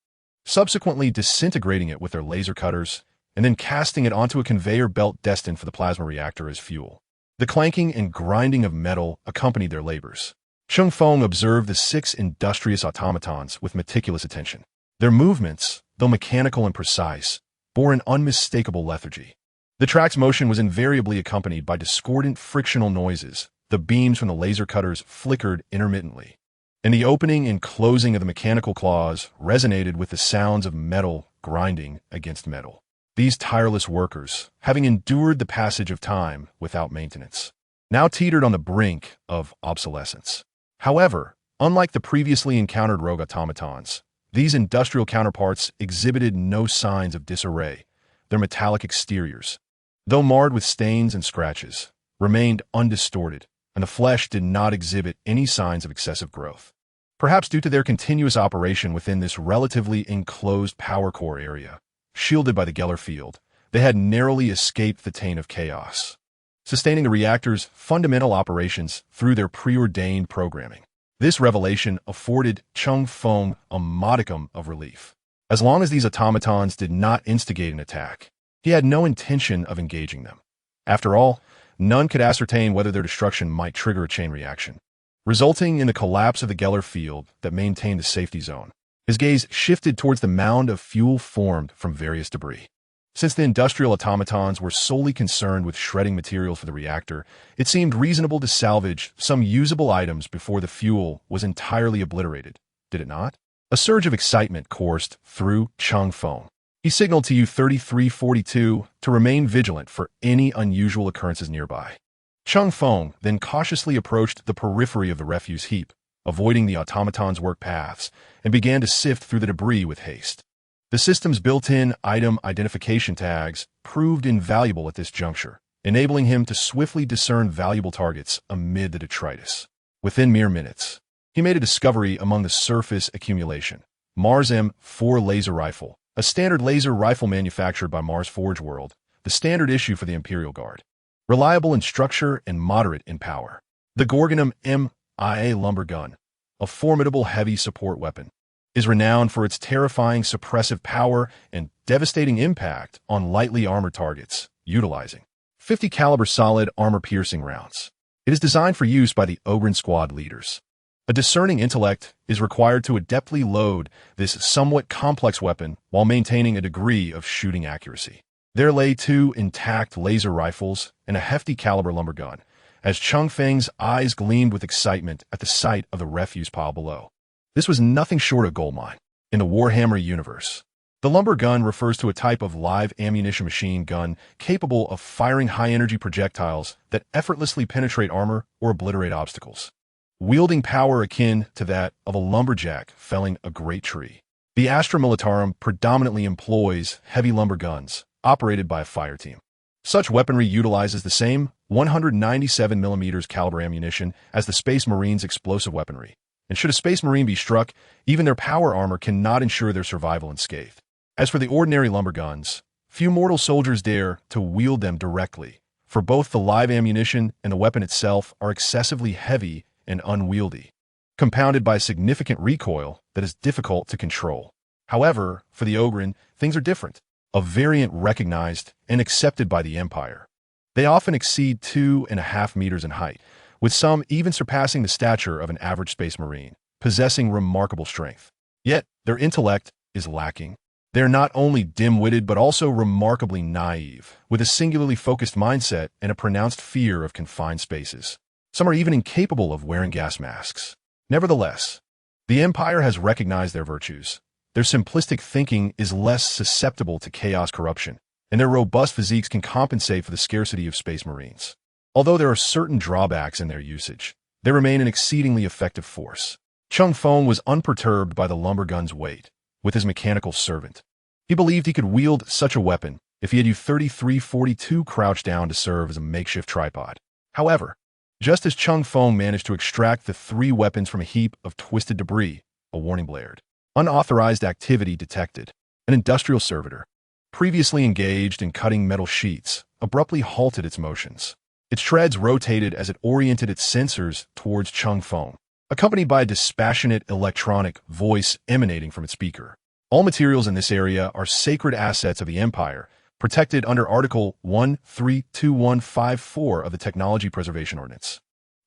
subsequently disintegrating it with their laser cutters, and then casting it onto a conveyor belt destined for the plasma reactor as fuel. The clanking and grinding of metal accompanied their labors. Cheng Feng observed the 6 industrious automatons with meticulous attention. Their movements, though mechanical and precise, bore an unmistakable lethargy. The track's motion was invariably accompanied by discordant frictional noises. The beams from the laser cutters flickered intermittently, and the opening and closing of the mechanical claws resonated with the sounds of metal grinding against metal. These tireless workers, having endured the passage of time without maintenance, now teetered on the brink of obsolescence. However, unlike the previously encountered rogue automatons, these industrial counterparts exhibited no signs of disarray. Their metallic exteriors, though marred with stains and scratches, remained undistorted, and the flesh did not exhibit any signs of excessive growth. Perhaps due to their continuous operation within this relatively enclosed power core area, shielded by the Geller field, they had narrowly escaped the taint of chaos, sustaining the reactor's fundamental operations through their preordained programming. This revelation afforded Cheng Feng a modicum of relief. As long as these automatons did not instigate an attack, he had no intention of engaging them. After all, none could ascertain whether their destruction might trigger a chain reaction, resulting in the collapse of the Geller field that maintained the safety zone. His gaze shifted towards the mound of fuel formed from various debris. Since the industrial automatons were solely concerned with shredding materials for the reactor, it seemed reasonable to salvage some usable items before the fuel was entirely obliterated, did it not? A surge of excitement coursed through Cheng Feng. He signaled to U-3342 to remain vigilant for any unusual occurrences nearby. Cheng Feng then cautiously approached the periphery of the refuse heap, avoiding the automaton's work paths, and began to sift through the debris with haste. The system's built-in item identification tags proved invaluable at this juncture, enabling him to swiftly discern valuable targets amid the detritus. Within mere minutes, he made a discovery among the surface accumulation. Mars M4 laser rifle, a standard laser rifle manufactured by Mars Forge World, the standard issue for the Imperial Guard. Reliable in structure and moderate in power. The Gorgonum MIA lumber gun, a formidable heavy support weapon, is renowned for its terrifying suppressive power and devastating impact on lightly armored targets, utilizing 50 caliber solid armor-piercing rounds. It is designed for use by the Ogren squad leaders. A discerning intellect is required to adeptly load this somewhat complex weapon while maintaining a degree of shooting accuracy. There lay 2 intact laser rifles and a hefty caliber lumber gun, as Cheng Feng's eyes gleamed with excitement at the sight of the refuse pile below. This was nothing short of goldmine. In the Warhammer universe, the lumber gun refers to a type of live ammunition machine gun capable of firing high-energy projectiles that effortlessly penetrate armor or obliterate obstacles, wielding power akin to that of a lumberjack felling a great tree. The Astra Militarum predominantly employs heavy lumber guns, operated by a fire team. Such weaponry utilizes the same 197mm caliber ammunition as the Space Marines' explosive weaponry, and should a Space Marine be struck, even their power armor cannot ensure their survival unscathed. As for the ordinary lumber guns, few mortal soldiers dare to wield them directly, for both the live ammunition and the weapon itself are excessively heavy and unwieldy, compounded by a significant recoil that is difficult to control. However, for the Ogren, things are different. A variant recognized and accepted by the Empire. They often exceed 2.5 meters in height, with some even surpassing the stature of an average Space Marine, possessing remarkable strength. Yet, their intellect is lacking. They are not only dim-witted but also remarkably naive, with a singularly focused mindset and a pronounced fear of confined spaces. Some are even incapable of wearing gas masks. Nevertheless, the Empire has recognized their virtues. Their simplistic thinking is less susceptible to chaos corruption, and their robust physiques can compensate for the scarcity of Space Marines. Although there are certain drawbacks in their usage, they remain an exceedingly effective force. Cheng Feng was unperturbed by the lumber gun's weight, with his mechanical servant. He believed he could wield such a weapon if he had U-3342 crouched down to serve as a makeshift tripod. However, just as Cheng Feng managed to extract the 3 weapons from a heap of twisted debris, a warning blared. Unauthorized activity detected. An industrial servitor, previously engaged in cutting metal sheets, abruptly halted its motions. Its treads rotated as it oriented its sensors towards Cheng Feng, accompanied by a dispassionate electronic voice emanating from its speaker. All materials in this area are sacred assets of the Empire, protected under Article 132154 of the Technology Preservation Ordinance.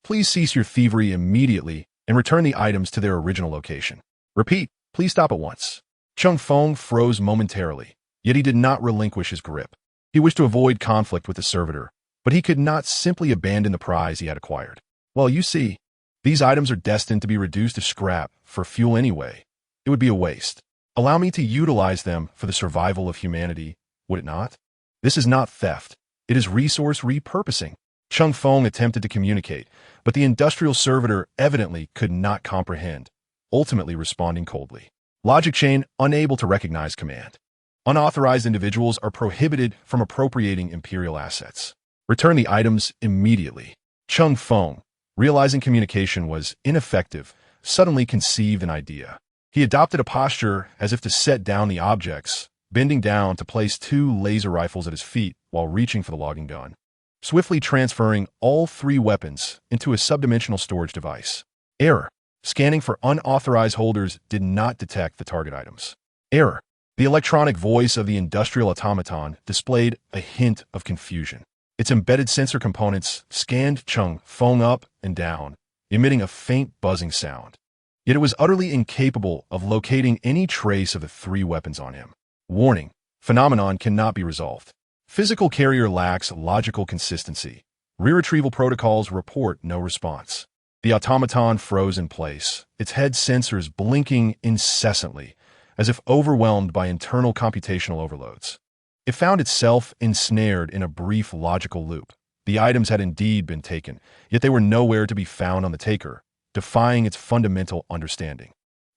Please cease your thievery immediately and return the items to their original location. Repeat, please stop at once. Cheng Feng froze momentarily, yet he did not relinquish his grip. He wished to avoid conflict with the servitor, but he could not simply abandon the prize he had acquired. Well, you see, these items are destined to be reduced to scrap for fuel anyway. It would be a waste. Allow me to utilize them for the survival of humanity, would it not? This is not theft. It is resource repurposing. Cheng Feng attempted to communicate, but the industrial servitor evidently could not comprehend, ultimately responding coldly. Logic chain unable to recognize command. Unauthorized individuals are prohibited from appropriating Imperial assets. Return the items immediately. Cheng Feng, realizing communication was ineffective, suddenly conceived an idea. He adopted a posture as if to set down the objects, bending down to place 2 laser rifles at his feet while reaching for the logging gun, swiftly transferring all 3 weapons into a subdimensional storage device. Error. Scanning for unauthorized holders did not detect the target items. Error. The electronic voice of the industrial automaton displayed a hint of confusion. Its embedded sensor components scanned Cheng Feng up and down, emitting a faint buzzing sound. Yet it was utterly incapable of locating any trace of the 3 weapons on him. Warning. Phenomenon cannot be resolved. Physical carrier lacks logical consistency. Retrieval protocols report no response. The automaton froze in place, its head sensors blinking incessantly, as if overwhelmed by internal computational overloads. It found itself ensnared in a brief logical loop. The items had indeed been taken, yet they were nowhere to be found on the taker, defying its fundamental understanding.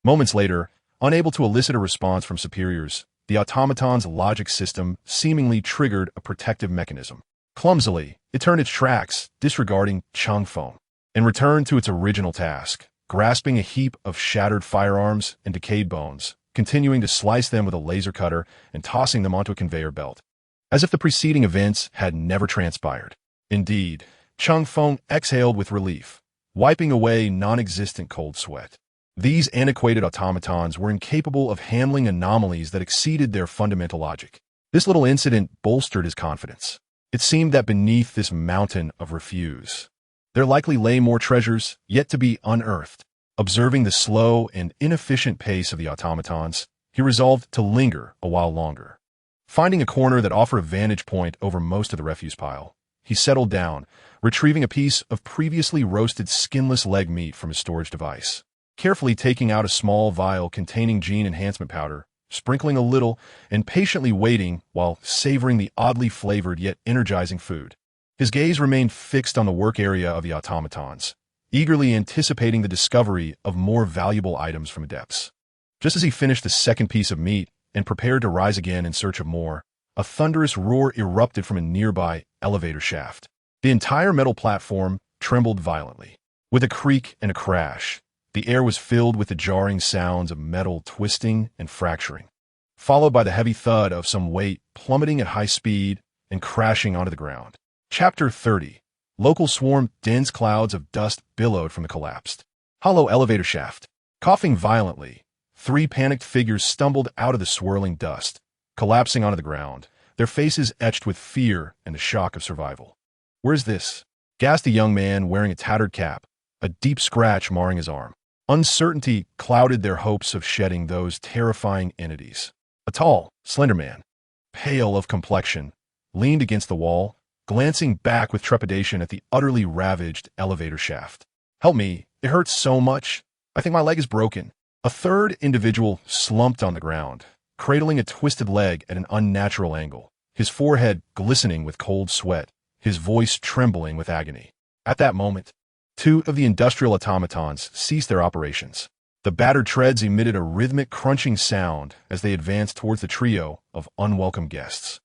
Moments later, unable to elicit a response from superiors, the automaton's logic system seemingly triggered a protective mechanism. Clumsily, it turned its tracks, disregarding Cheng Feng, and returned to its original task, grasping a heap of shattered firearms and decayed bones, continuing to slice them with a laser cutter and tossing them onto a conveyor belt, as if the preceding events had never transpired. Indeed, Cheng Feng exhaled with relief, wiping away non-existent cold sweat. These antiquated automatons were incapable of handling anomalies that exceeded their fundamental logic. This little incident bolstered his confidence. It seemed that beneath this mountain of refuse, there likely lay more treasures yet to be unearthed. Observing the slow and inefficient pace of the automatons, he resolved to linger a while longer. Finding a corner that offered a vantage point over most of the refuse pile, he settled down, retrieving a piece of previously roasted skinless leg meat from his storage device. Carefully taking out a small vial containing gene enhancement powder, sprinkling a little, and patiently waiting while savoring the oddly flavored yet energizing food. His gaze remained fixed on the work area of the automatons, eagerly anticipating the discovery of more valuable items from the depths. Just as he finished the second piece of meat and prepared to rise again in search of more, a thunderous roar erupted from a nearby elevator shaft. The entire metal platform trembled violently. With a creak and a crash, the air was filled with the jarring sounds of metal twisting and fracturing, followed by the heavy thud of some weight plummeting at high speed and crashing onto the ground. Chapter 30. Local swarm. Dense clouds of dust billowed from the collapsed hollow elevator shaft. Coughing violently, 3 panicked figures stumbled out of the swirling dust, collapsing onto the ground, their faces etched with fear and the shock of survival. "Where's this?" gasped a young man wearing a tattered cap, a deep scratch marring his arm. Uncertainty clouded their hopes of shedding those terrifying entities. A tall, slender man, pale of complexion, leaned against the wall, glancing back with trepidation at the utterly ravaged elevator shaft. "Help me, it hurts so much. I think my leg is broken." A third individual slumped on the ground, cradling a twisted leg at an unnatural angle, his forehead glistening with cold sweat, his voice trembling with agony. At that moment, 2 of the industrial automatons ceased their operations. The battered treads emitted a rhythmic crunching sound as they advanced towards the trio of unwelcome guests.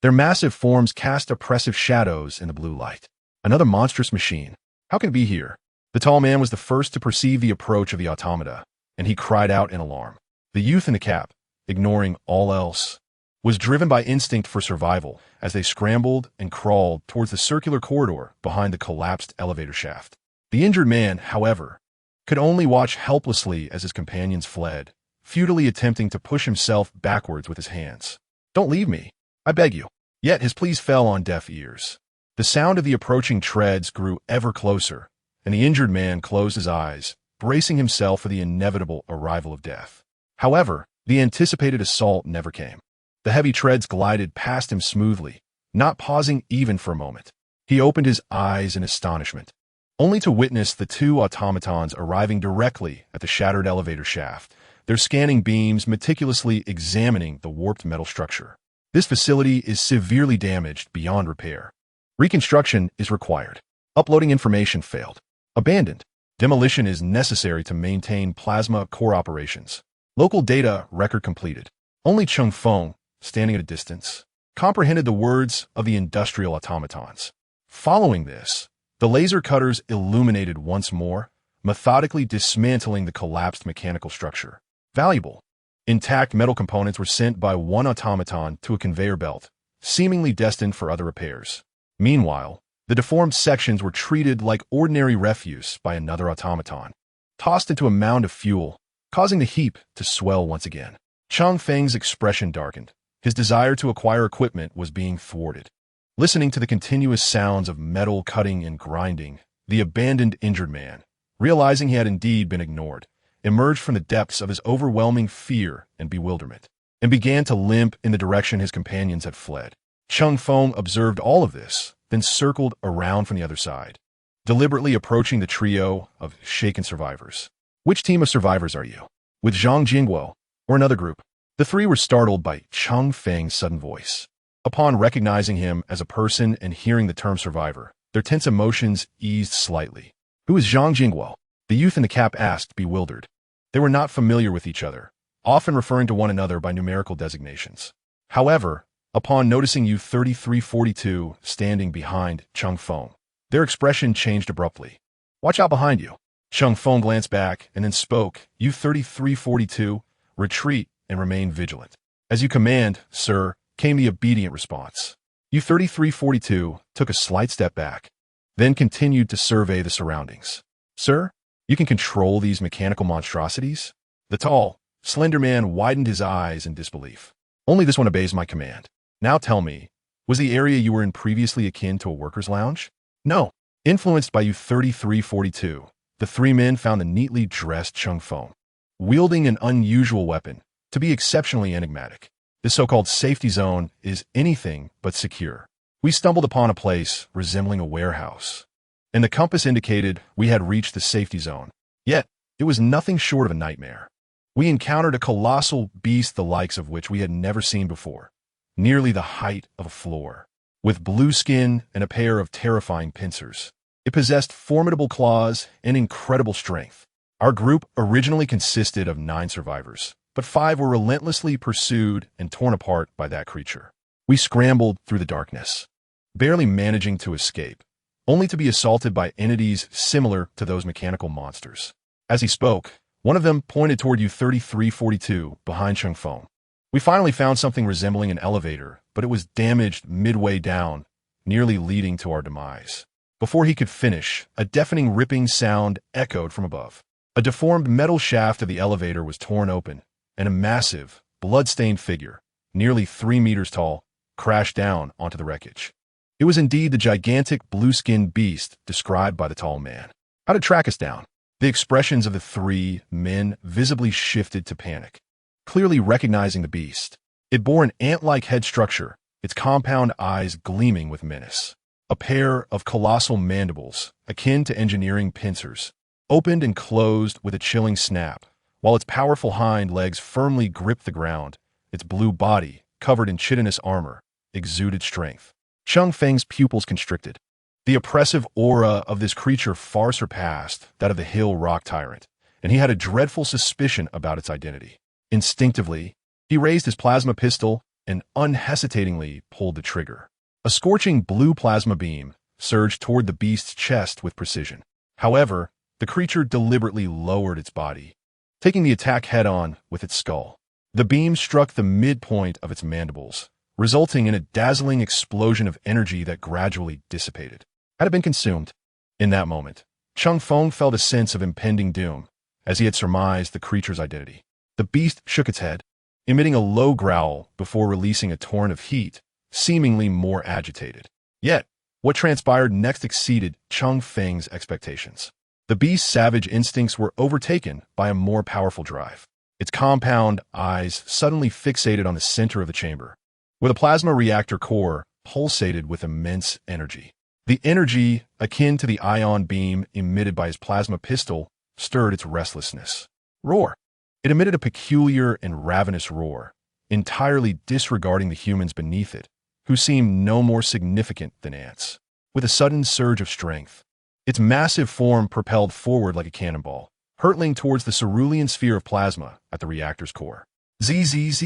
Their massive forms cast oppressive shadows in the blue light. Another monstrous machine. How can it be here? The tall man was the first to perceive the approach of the automata, and he cried out in alarm. The youth in the cap, ignoring all else, was driven by instinct for survival as they scrambled and crawled towards the circular corridor behind the collapsed elevator shaft. The injured man, however, could only watch helplessly as his companions fled, futilely attempting to push himself backwards with his hands. "Don't leave me, I beg you." Yet his pleas fell on deaf ears. The sound of the approaching treads grew ever closer, and the injured man closed his eyes, bracing himself for the inevitable arrival of death. However, the anticipated assault never came. The heavy treads glided past him smoothly, not pausing even for a moment. He opened his eyes in astonishment, only to witness the two automatons arriving directly at the shattered elevator shaft, their scanning beams meticulously examining the warped metal structure. This facility is severely damaged beyond repair. Reconstruction is required. Uploading information failed. Abandoned. Demolition is necessary to maintain plasma core operations. Local data record completed. Only Cheng Feng, standing at a distance, comprehended the words of the industrial automatons. Following this, the laser cutters illuminated once more, methodically dismantling the collapsed mechanical structure. Valuable. Intact metal components were sent by one automaton to a conveyor belt, seemingly destined for other repairs. Meanwhile, the deformed sections were treated like ordinary refuse by another automaton, tossed into a mound of fuel, causing the heap to swell once again. Cheng Feng's expression darkened. His desire to acquire equipment was being thwarted. Listening to the continuous sounds of metal cutting and grinding, the abandoned injured man, realizing he had indeed been ignored, emerged from the depths of his overwhelming fear and bewilderment, and began to limp in the direction his companions had fled. Cheng Feng observed all of this, then circled around from the other side, deliberately approaching the trio of shaken survivors. "Which team of survivors are you? With Zhang Jingguo, or another group?" The three were startled by Cheng Feng's sudden voice. Upon recognizing him as a person and hearing the term survivor, their tense emotions eased slightly. "Who is Zhang Jingguo?" The youth in the cap asked, bewildered. They were not familiar with each other, often referring to one another by numerical designations. However, upon noticing U-3342 standing behind Cheng Feng, their expression changed abruptly. "Watch out behind you." Cheng Feng glanced back and then spoke. "U-3342, retreat and remain vigilant." "As you command, sir," came the obedient response. U-3342 took a slight step back, then continued to survey the surroundings. "Sir, you can control these mechanical monstrosities?" The tall, slender man widened his eyes in disbelief. "Only this one obeys my command. Now tell me, was the area you were in previously akin to a worker's lounge?" "No." Influenced by U-3342, the three men found the neatly dressed Cheng Feng, wielding an unusual weapon, to be exceptionally enigmatic. "This so-called safety zone is anything but secure. We stumbled upon a place resembling a warehouse, and the compass indicated we had reached the safety zone. Yet, it was nothing short of a nightmare. We encountered a colossal beast the likes of which we had never seen before, nearly the height of a floor, with blue skin and a pair of terrifying pincers. It possessed formidable claws and incredible strength. Our group originally consisted of 9 survivors, but 5 were relentlessly pursued and torn apart by that creature. We scrambled through the darkness, barely managing to escape, only to be assaulted by entities similar to those mechanical monsters." As he spoke, one of them pointed toward U-3342 behind Cheng Feng. "We finally found something resembling an elevator, but it was damaged midway down, nearly leading to our demise." Before he could finish, a deafening ripping sound echoed from above. A deformed metal shaft of the elevator was torn open, and a massive, blood-stained figure, nearly 3 meters tall, crashed down onto the wreckage. It was indeed the gigantic blue-skinned beast described by the tall man. "How to track us down?" The expressions of the 3 men visibly shifted to panic, clearly recognizing the beast. It bore an ant-like head structure, its compound eyes gleaming with menace. A pair of colossal mandibles, akin to engineering pincers, opened and closed with a chilling snap, while its powerful hind legs firmly gripped the ground. Its blue body, covered in chitinous armor, exuded strength. Cheng Feng's pupils constricted. The oppressive aura of this creature far surpassed that of the hill rock tyrant, and he had a dreadful suspicion about its identity. Instinctively, he raised his plasma pistol and unhesitatingly pulled the trigger. A scorching blue plasma beam surged toward the beast's chest with precision. However, the creature deliberately lowered its body, taking the attack head-on with its skull. The beam struck the midpoint of its mandibles, resulting in a dazzling explosion of energy that gradually dissipated. Had it been consumed? In that moment, Cheng Feng felt a sense of impending doom, as he had surmised the creature's identity. The beast shook its head, emitting a low growl before releasing a torrent of heat, seemingly more agitated. Yet, what transpired next exceeded Cheng Feng's expectations. The beast's savage instincts were overtaken by a more powerful drive. Its compound eyes suddenly fixated on the center of the chamber, where the plasma reactor core pulsated with immense energy. The energy, akin to the ion beam emitted by his plasma pistol, stirred its restlessness. Roar! It emitted a peculiar and ravenous roar, entirely disregarding the humans beneath it, who seemed no more significant than ants. With a sudden surge of strength, its massive form propelled forward like a cannonball, hurtling towards the cerulean sphere of plasma at the reactor's core. Zzz.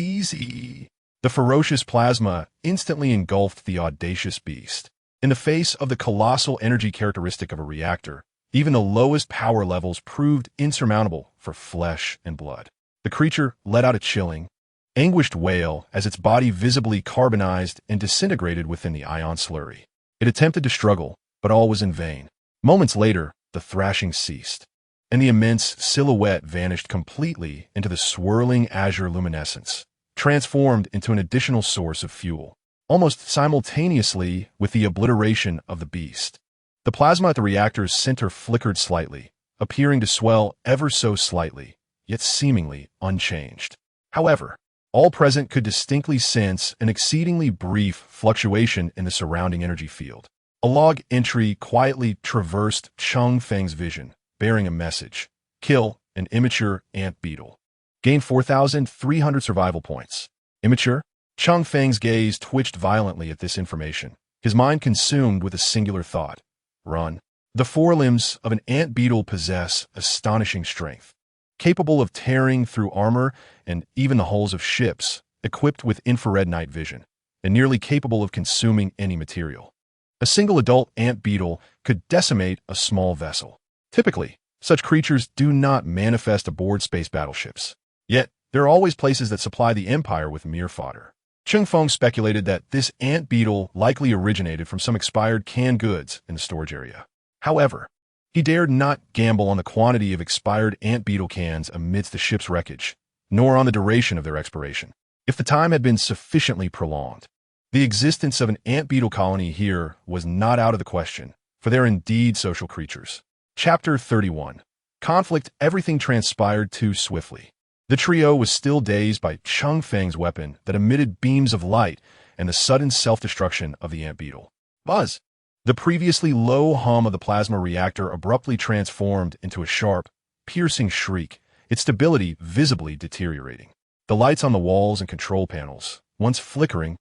The ferocious plasma instantly engulfed the audacious beast. In the face of the colossal energy characteristic of a reactor, even the lowest power levels proved insurmountable for flesh and blood. The creature let out a chilling, anguished wail as its body visibly carbonized and disintegrated within the ion slurry. It attempted to struggle, but all was in vain. Moments later, the thrashing ceased, and the immense silhouette vanished completely into the swirling azure luminescence, transformed into an additional source of fuel, almost simultaneously with the obliteration of the beast. The plasma at the reactor's center flickered slightly, appearing to swell ever so slightly, yet seemingly unchanged. However, all present could distinctly sense an exceedingly brief fluctuation in the surrounding energy field. A log entry quietly traversed Cheng Feng's vision, bearing a message: kill an immature ant beetle. Gain 4,300 survival points. Immature? Cheng Feng's gaze twitched violently at this information, his mind consumed with a singular thought: run. The forelimbs of an ant beetle possess astonishing strength, capable of tearing through armor and even the hulls of ships, equipped with infrared night vision, and nearly capable of consuming any material. A single adult ant beetle could decimate a small vessel. Typically, such creatures do not manifest aboard space battleships. Yet, there are always places that supply the Empire with mere fodder. Cheng Feng speculated that this ant beetle likely originated from some expired canned goods in the storage area. However, he dared not gamble on the quantity of expired ant beetle cans amidst the ship's wreckage, nor on the duration of their expiration. If the time had been sufficiently prolonged, the existence of an ant beetle colony here was not out of the question, for they're indeed social creatures. Chapter 31. Conflict. Everything transpired too swiftly. The trio was still dazed by Cheng Feng's weapon that emitted beams of light and the sudden self-destruction of the ant beetle. Buzz! The previously low hum of the plasma reactor abruptly transformed into a sharp, piercing shriek, its stability visibly deteriorating. The lights on the walls and control panels, once flickering,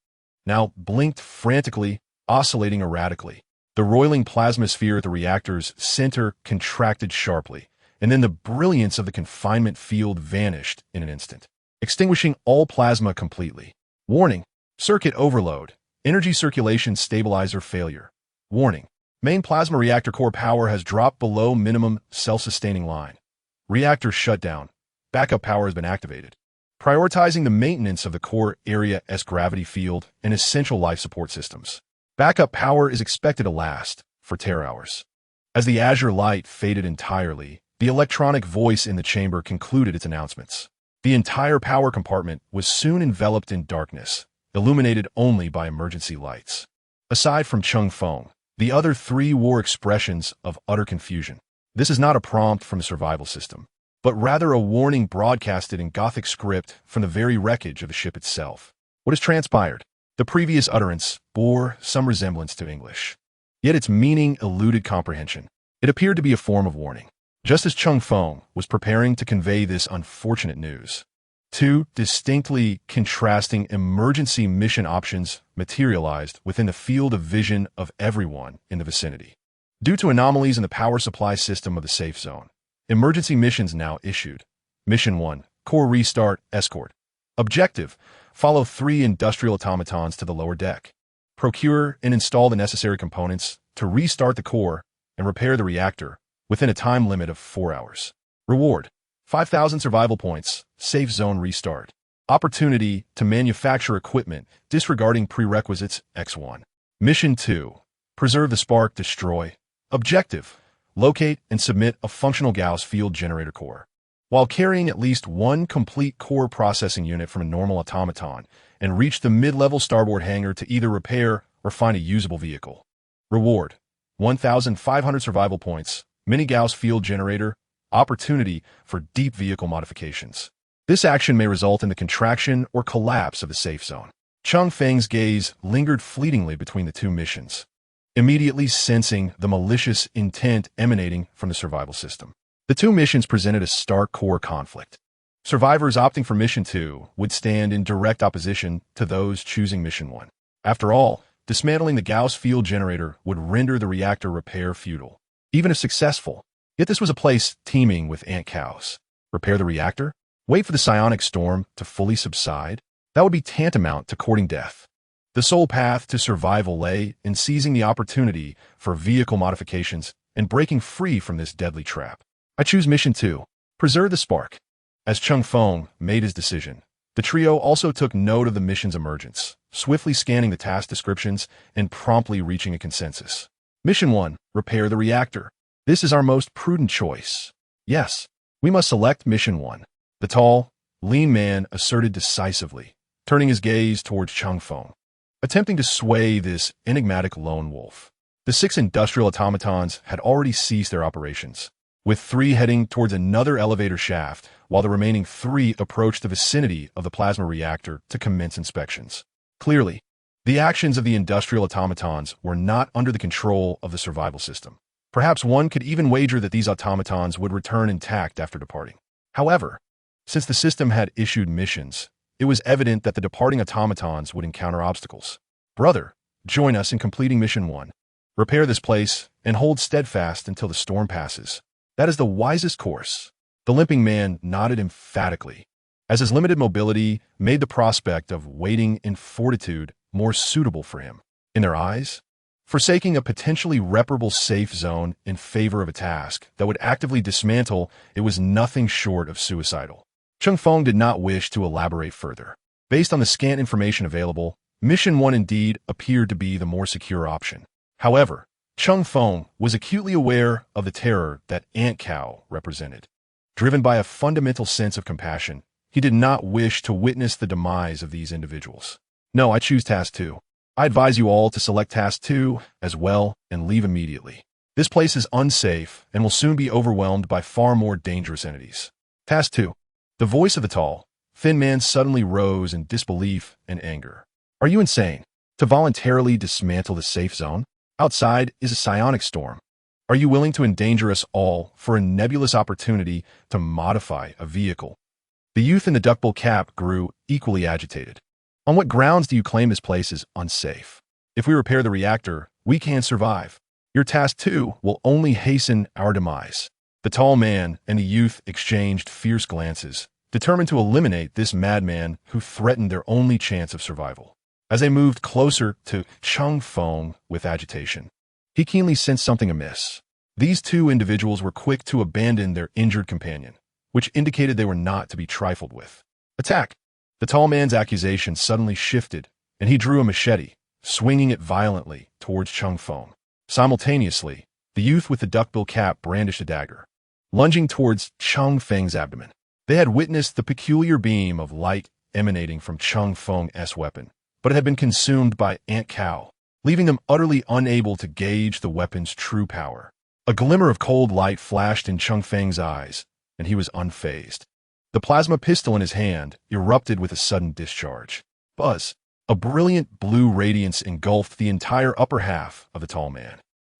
now blinked frantically, oscillating erratically. The roiling plasma sphere at the reactor's center contracted sharply, and then the brilliance of the confinement field vanished in an instant, extinguishing all plasma completely. Warning: circuit overload, energy circulation stabilizer failure. Warning: main plasma reactor core power has dropped below minimum self-sustaining line. Reactor shutdown. Backup power has been activated, prioritizing the maintenance of the core area's gravity field and essential life support systems. Backup power is expected to last for 10 hours. As the azure light faded entirely, the electronic voice in the chamber concluded its announcements. The entire power compartment was soon enveloped in darkness, illuminated only by emergency lights. Aside from Cheng Feng, the other three wore expressions of utter confusion. This is not a prompt from the survival system, but rather a warning broadcasted in Gothic script from the very wreckage of the ship itself. What has transpired? The previous utterance bore some resemblance to English, yet its meaning eluded comprehension. It appeared to be a form of warning. Just as Cheng Feng was preparing to convey this unfortunate news, two distinctly contrasting emergency mission options materialized within the field of vision of everyone in the vicinity. Due to anomalies in the power supply system of the safe zone, emergency missions now issued. Mission 1, Core Restart Escort. Objective: follow 3 industrial automatons to the lower deck. Procure and install the necessary components to restart the core and repair the reactor within a time limit of 4 hours. Reward: 5,000 survival points, safe zone restart. Opportunity to manufacture equipment disregarding prerequisites X1. Mission 2. Preserve the spark, destroy. Objective: locate and submit a functional Gauss field generator core. While carrying at least 1 complete core processing unit from a normal automaton, and reach the mid-level starboard hangar to either repair or find a usable vehicle. Reward: 1,500 survival points, mini Gauss field generator, opportunity for deep vehicle modifications. This action may result in the contraction or collapse of the safe zone. Cheng Feng's gaze lingered fleetingly between the 2 missions, immediately sensing the malicious intent emanating from the survival system. The 2 missions presented a stark core conflict. Survivors opting for Mission 2 would stand in direct opposition to those choosing Mission 1. After all, dismantling the Gauss field generator would render the reactor repair futile, even if successful. Yet this was a place teeming with ant cows. Repair the reactor? Wait for the psionic storm to fully subside? That would be tantamount to courting death. The sole path to survival lay in seizing the opportunity for vehicle modifications and breaking free from this deadly trap. I choose Mission 2. Preserve the spark. As Cheng Feng made his decision, the trio also took note of the mission's emergence, swiftly scanning the task descriptions and promptly reaching a consensus. Mission 1. Repair the reactor. This is our most prudent choice. Yes, we must select Mission 1. The tall, lean man asserted decisively, turning his gaze towards Cheng Feng, attempting to sway this enigmatic lone wolf. The 6 industrial automatons had already ceased their operations, with 3 heading towards another elevator shaft, while the remaining 3 approached the vicinity of the plasma reactor to commence inspections. Clearly, the actions of the industrial automatons were not under the control of the survival system. Perhaps one could even wager that these automatons would return intact after departing. However, since the system had issued missions, it was evident that the departing automatons would encounter obstacles. Brother, join us in completing Mission 1. Repair this place and hold steadfast until the storm passes. That is the wisest course. The limping man nodded emphatically, as his limited mobility made the prospect of waiting in fortitude more suitable for him. In their eyes, forsaking a potentially reparable safe zone in favor of a task that would actively dismantle it was nothing short of suicidal. Cheng Feng did not wish to elaborate further. Based on the scant information available, Mission 1 indeed appeared to be the more secure option. However, Cheng Feng was acutely aware of the terror that Ant Cow represented. Driven by a fundamental sense of compassion, he did not wish to witness the demise of these individuals. No, I choose Task 2. I advise you all to select Task 2 as well and leave immediately. This place is unsafe and will soon be overwhelmed by far more dangerous entities. Task 2. The voice of the tall, thin man suddenly rose in disbelief and anger. Are you insane? To voluntarily dismantle the safe zone? Outside is a psionic storm. Are you willing to endanger us all for a nebulous opportunity to modify a vehicle? The youth in the duckbill cap grew equally agitated. On what grounds do you claim this place is unsafe? If we repair the reactor, we can survive. Your Task 2 will only hasten our demise. The tall man and the youth exchanged fierce glances, determined to eliminate this madman who threatened their only chance of survival. As they moved closer to Cheng Feng with agitation, he keenly sensed something amiss. These 2 individuals were quick to abandon their injured companion, which indicated they were not to be trifled with. Attack! The tall man's accusation suddenly shifted, and he drew a machete, swinging it violently towards Cheng Feng. Simultaneously, the youth with the duckbill cap brandished a dagger, lunging towards Cheng Feng's abdomen. They had witnessed the peculiar beam of light emanating from Cheng Feng's weapon, but it had been consumed by Ant Cow, leaving them utterly unable to gauge the weapon's true power. A glimmer of cold light flashed in Cheng Feng's eyes, and he was unfazed. The plasma pistol in his hand erupted with a sudden discharge. Buzz! A brilliant blue radiance engulfed the entire upper half of the tall man.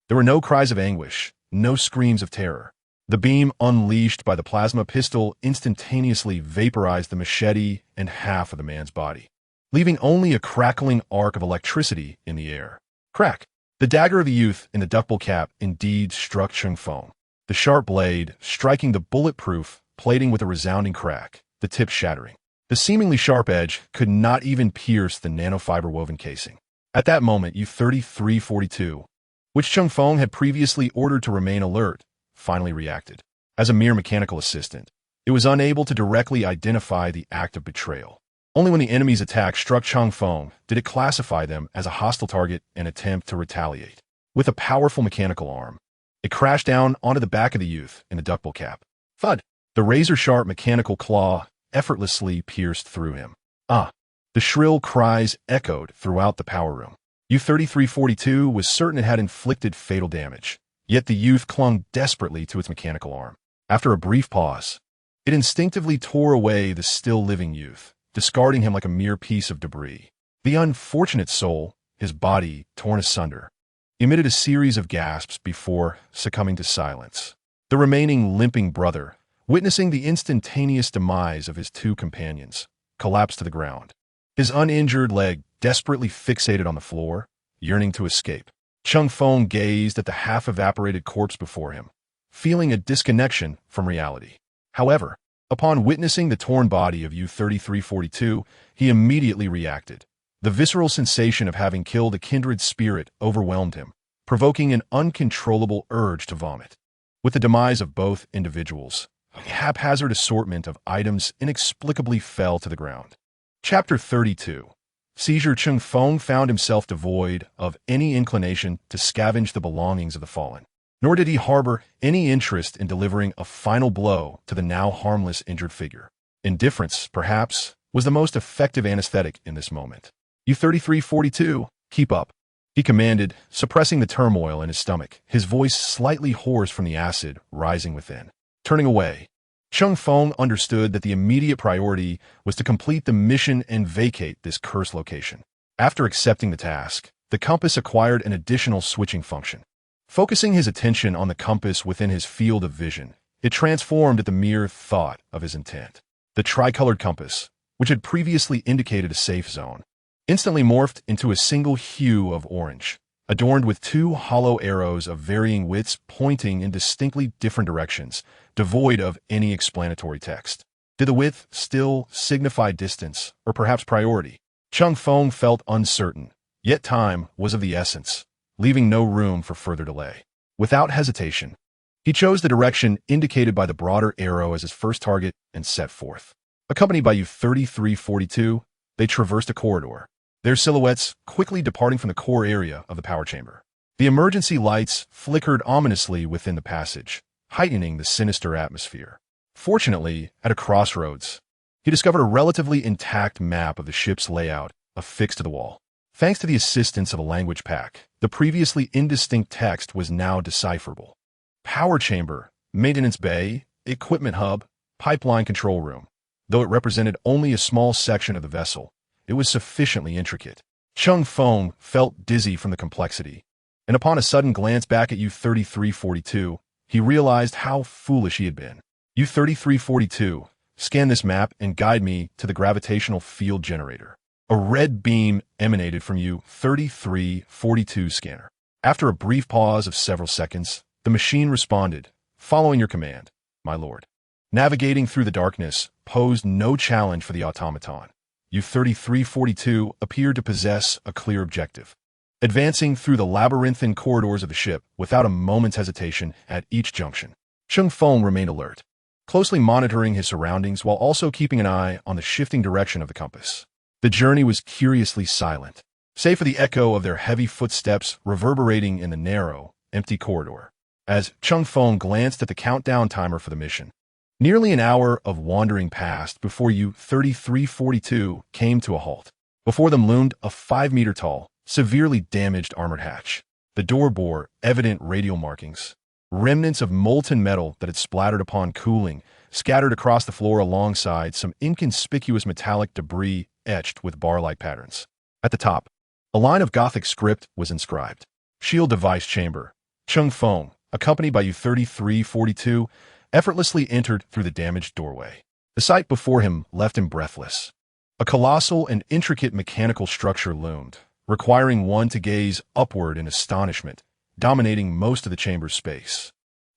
There were no cries of anguish, no screams of terror. The beam unleashed by the plasma pistol instantaneously vaporized the machete and half of the man's body, leaving only a crackling arc of electricity in the air. Crack! The dagger of the youth in the duckbill cap indeed struck Cheng Feng, the sharp blade striking the bulletproof plating with a resounding crack, the tip shattering. The seemingly sharp edge could not even pierce the nanofiber woven casing. At that moment, U-3342, which Cheng Feng had previously ordered to remain alert, finally reacted. As a mere mechanical assistant, it was unable to directly identify the act of betrayal. Only when the enemy's attack struck Cheng Feng did it classify them as a hostile target and attempt to retaliate. With a powerful mechanical arm, it crashed down onto the back of the youth in the duckbill cap. Thud! The razor-sharp mechanical claw effortlessly pierced through him. Ah! The shrill cries echoed throughout the power room. U-3342 was certain it had inflicted fatal damage, yet the youth clung desperately to its mechanical arm. After a brief pause, it instinctively tore away the still-living youth, discarding him like a mere piece of debris. The unfortunate soul, his body torn asunder, emitted a series of gasps before succumbing to silence. The remaining limping brother, witnessing the instantaneous demise of his two companions, collapsed to the ground, his uninjured leg desperately fixated on the floor, yearning to escape. Cheng Feng gazed at the half-evaporated corpse before him, feeling a disconnection from reality. However, upon witnessing the torn body of U-3342, he immediately reacted. The visceral sensation of having killed a kindred spirit overwhelmed him, provoking an uncontrollable urge to vomit. With the demise of both individuals, a haphazard assortment of items inexplicably fell to the ground. Chapter 32. Seizure. Cheng Feng found himself devoid of any inclination to scavenge the belongings of the fallen. Nor did he harbor any interest in delivering a final blow to the now harmless injured figure. Indifference, perhaps, was the most effective anesthetic in this moment. U-3342, keep up, he commanded, suppressing the turmoil in his stomach, his voice slightly hoarse from the acid rising within. Turning away, Cheng Feng understood that the immediate priority was to complete the mission and vacate this cursed location. After accepting the task, the compass acquired an additional switching function. Focusing his attention on the compass within his field of vision, it transformed at the mere thought of his intent. The tricolored compass, which had previously indicated a safe zone, instantly morphed into a single hue of orange, adorned with two hollow arrows of varying widths pointing in distinctly different directions, devoid of any explanatory text. Did the width still signify distance, or perhaps priority? Cheng Feng felt uncertain, yet time was of the essence, leaving no room for further delay. Without hesitation, he chose the direction indicated by the broader arrow as his first target and set forth. Accompanied by U-3342, they traversed a corridor, their silhouettes quickly departing from the core area of the power chamber. The emergency lights flickered ominously within the passage, heightening the sinister atmosphere. Fortunately, at a crossroads, he discovered a relatively intact map of the ship's layout affixed to the wall. Thanks to the assistance of a language pack, the previously indistinct text was now decipherable. Power chamber, maintenance bay, equipment hub, pipeline control room. Though it represented only a small section of the vessel, it was sufficiently intricate. Cheng Feng felt dizzy from the complexity, and upon a sudden glance back at U-3342, he realized how foolish he had been. U-3342, scan this map and guide me to the gravitational field generator. A red beam emanated from U-3342 scanner. After a brief pause of several seconds, the machine responded, "Following your command, my lord." Navigating through the darkness posed no challenge for the automaton. U-3342 appeared to possess a clear objective. Advancing through the labyrinthine corridors of the ship without a moment's hesitation at each junction, Cheng Feng remained alert, closely monitoring his surroundings while also keeping an eye on the shifting direction of the compass. The journey was curiously silent, save for the echo of their heavy footsteps reverberating in the narrow, empty corridor. As Cheng Feng glanced at the countdown timer for the mission, nearly an hour of wandering passed before U-3342 came to a halt. Before them loomed a 5-meter-tall, severely damaged armored hatch. The door bore evident radial markings, remnants of molten metal that had splattered upon cooling, scattered across the floor alongside some inconspicuous metallic debris etched with bar-like patterns. At the top, a line of Gothic script was inscribed. Shield device chamber. Cheng Feng, accompanied by U-3342, effortlessly entered through the damaged doorway. The sight before him left him breathless. A colossal and intricate mechanical structure loomed, requiring one to gaze upward in astonishment, dominating most of the chamber's space.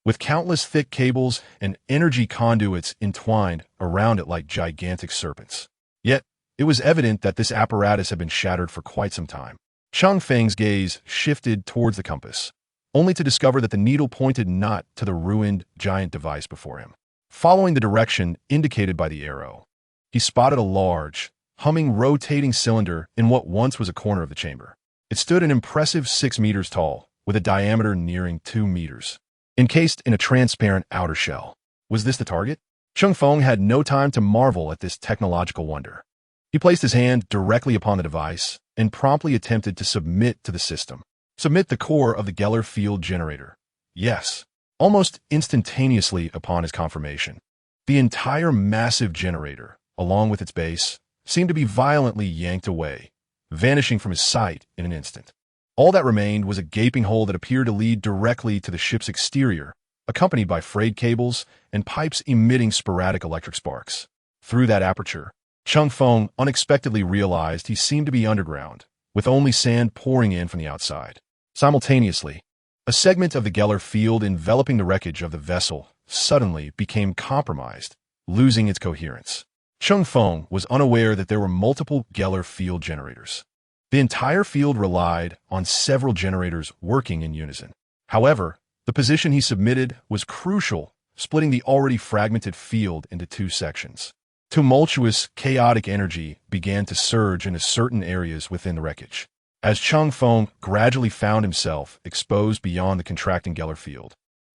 With countless thick cables and energy conduits entwined around it like gigantic serpents. Yet, it was evident that this apparatus had been shattered for quite some time. Cheng Feng's gaze shifted towards the compass, only to discover that the needle pointed not to the ruined giant device before him. Following the direction indicated by the arrow, he spotted a large, humming rotating cylinder in what once was a corner of the chamber. It stood an impressive 6 meters tall, with a diameter nearing 2 meters, encased in a transparent outer shell. Was this the target? Cheng Feng had no time to marvel at this technological wonder. He placed his hand directly upon the device and promptly attempted to submit to the system. Submit the core of the Geller field generator. Yes. Almost instantaneously upon his confirmation, the entire massive generator, along with its base, seemed to be violently yanked away, vanishing from his sight in an instant. All that remained was a gaping hole that appeared to lead directly to the ship's exterior, accompanied by frayed cables and pipes emitting sporadic electric sparks. Through that aperture, Cheng Feng unexpectedly realized he seemed to be underground, with only sand pouring in from the outside. Simultaneously, a segment of the Geller field enveloping the wreckage of the vessel suddenly became compromised, losing its coherence. Cheng Feng was unaware that there were multiple Geller field generators. The entire field relied on several generators working in unison. However, the position he submitted was crucial, splitting the already fragmented field into 2 sections. Tumultuous, chaotic energy began to surge into certain areas within the wreckage, as Cheng Feng gradually found himself exposed beyond the contracting Geller field.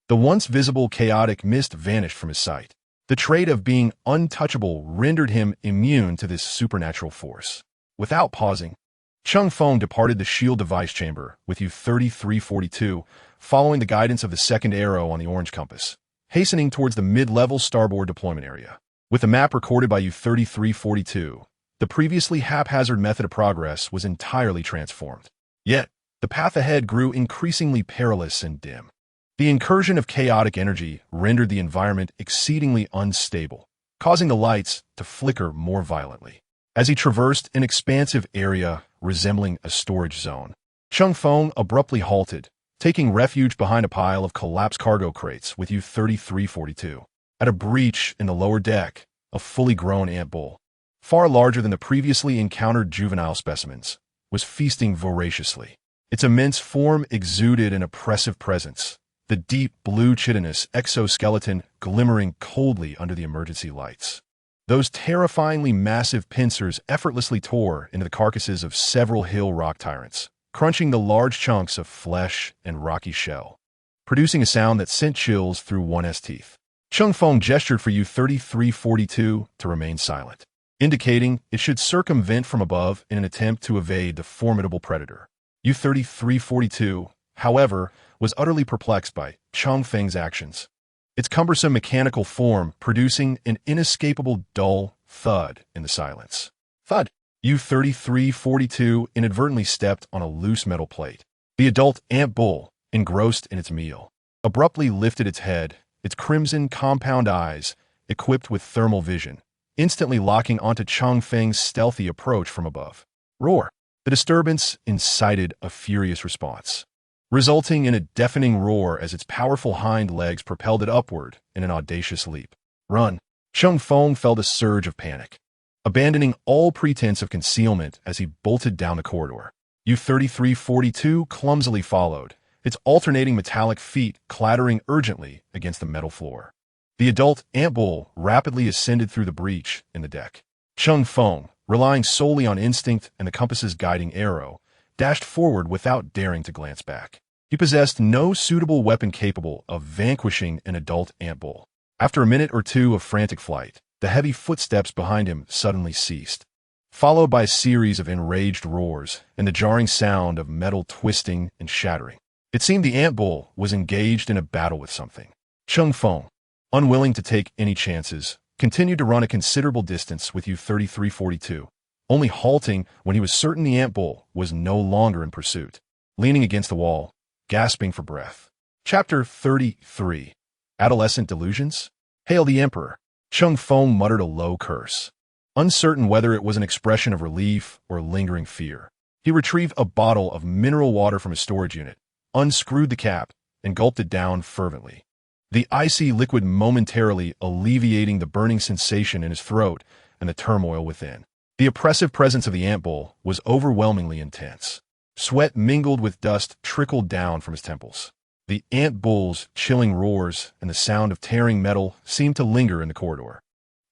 The once visible chaotic mist vanished from his sight. The trait of being untouchable rendered him immune to this supernatural force. Without pausing, Cheng Feng departed the shield device chamber with U-3342, following the guidance of the second arrow on the orange compass, hastening towards the mid-level starboard deployment area. With the map recorded by U-3342, the previously haphazard method of progress was entirely transformed. Yet, the path ahead grew increasingly perilous and dim. The incursion of chaotic energy rendered the environment exceedingly unstable, causing the lights to flicker more violently. As he traversed an expansive area resembling a storage zone, Cheng Feng abruptly halted, taking refuge behind a pile of collapsed cargo crates with U-3342. At a breach in the lower deck, a fully grown ant bull, far larger than the previously encountered juvenile specimens, was feasting voraciously. Its immense form exuded an oppressive presence, the deep blue chitinous exoskeleton glimmering coldly under the emergency lights. Those terrifyingly massive pincers effortlessly tore into the carcasses of several hill rock tyrants, crunching the large chunks of flesh and rocky shell, producing a sound that sent chills through one's teeth. Cheng Feng gestured for U-3342 to remain silent, indicating it should circumvent from above in an attempt to evade the formidable predator. U-3342, however, was utterly perplexed by Cheng Feng's actions, its cumbersome mechanical form producing an inescapable dull thud in the silence. Thud! U-3342 inadvertently stepped on a loose metal plate. The adult ant bull, engrossed in its meal, abruptly lifted its head, its crimson compound eyes, equipped with thermal vision, instantly locking onto Cheng Feng's stealthy approach from above. Roar! The disturbance incited a furious response, resulting in a deafening roar as its powerful hind legs propelled it upward in an audacious leap. Run! Cheng Feng felt a surge of panic, abandoning all pretense of concealment as he bolted down the corridor. U-3342 clumsily followed, its alternating metallic feet clattering urgently against the metal floor. The adult ant bull rapidly ascended through the breach in the deck. Cheng Feng, relying solely on instinct and the compass's guiding arrow, dashed forward without daring to glance back. He possessed no suitable weapon capable of vanquishing an adult ant bull. After a minute or two of frantic flight, the heavy footsteps behind him suddenly ceased, followed by a series of enraged roars and the jarring sound of metal twisting and shattering. It seemed the ant bull was engaged in a battle with something. Cheng Feng, unwilling to take any chances, continued to run a considerable distance with U-3342, only halting when he was certain the ant bull was no longer in pursuit. Leaning against the wall, gasping for breath. Chapter 33. Adolescent Delusions? Hail the Emperor! Cheng Feng muttered a low curse, uncertain whether it was an expression of relief or lingering fear. He retrieved a bottle of mineral water from his storage unit, unscrewed the cap, and gulped it down fervently, the icy liquid momentarily alleviating the burning sensation in his throat and the turmoil within. The oppressive presence of the ant bull was overwhelmingly intense. Sweat mingled with dust trickled down from his temples. The ant bull's chilling roars and the sound of tearing metal seemed to linger in the corridor,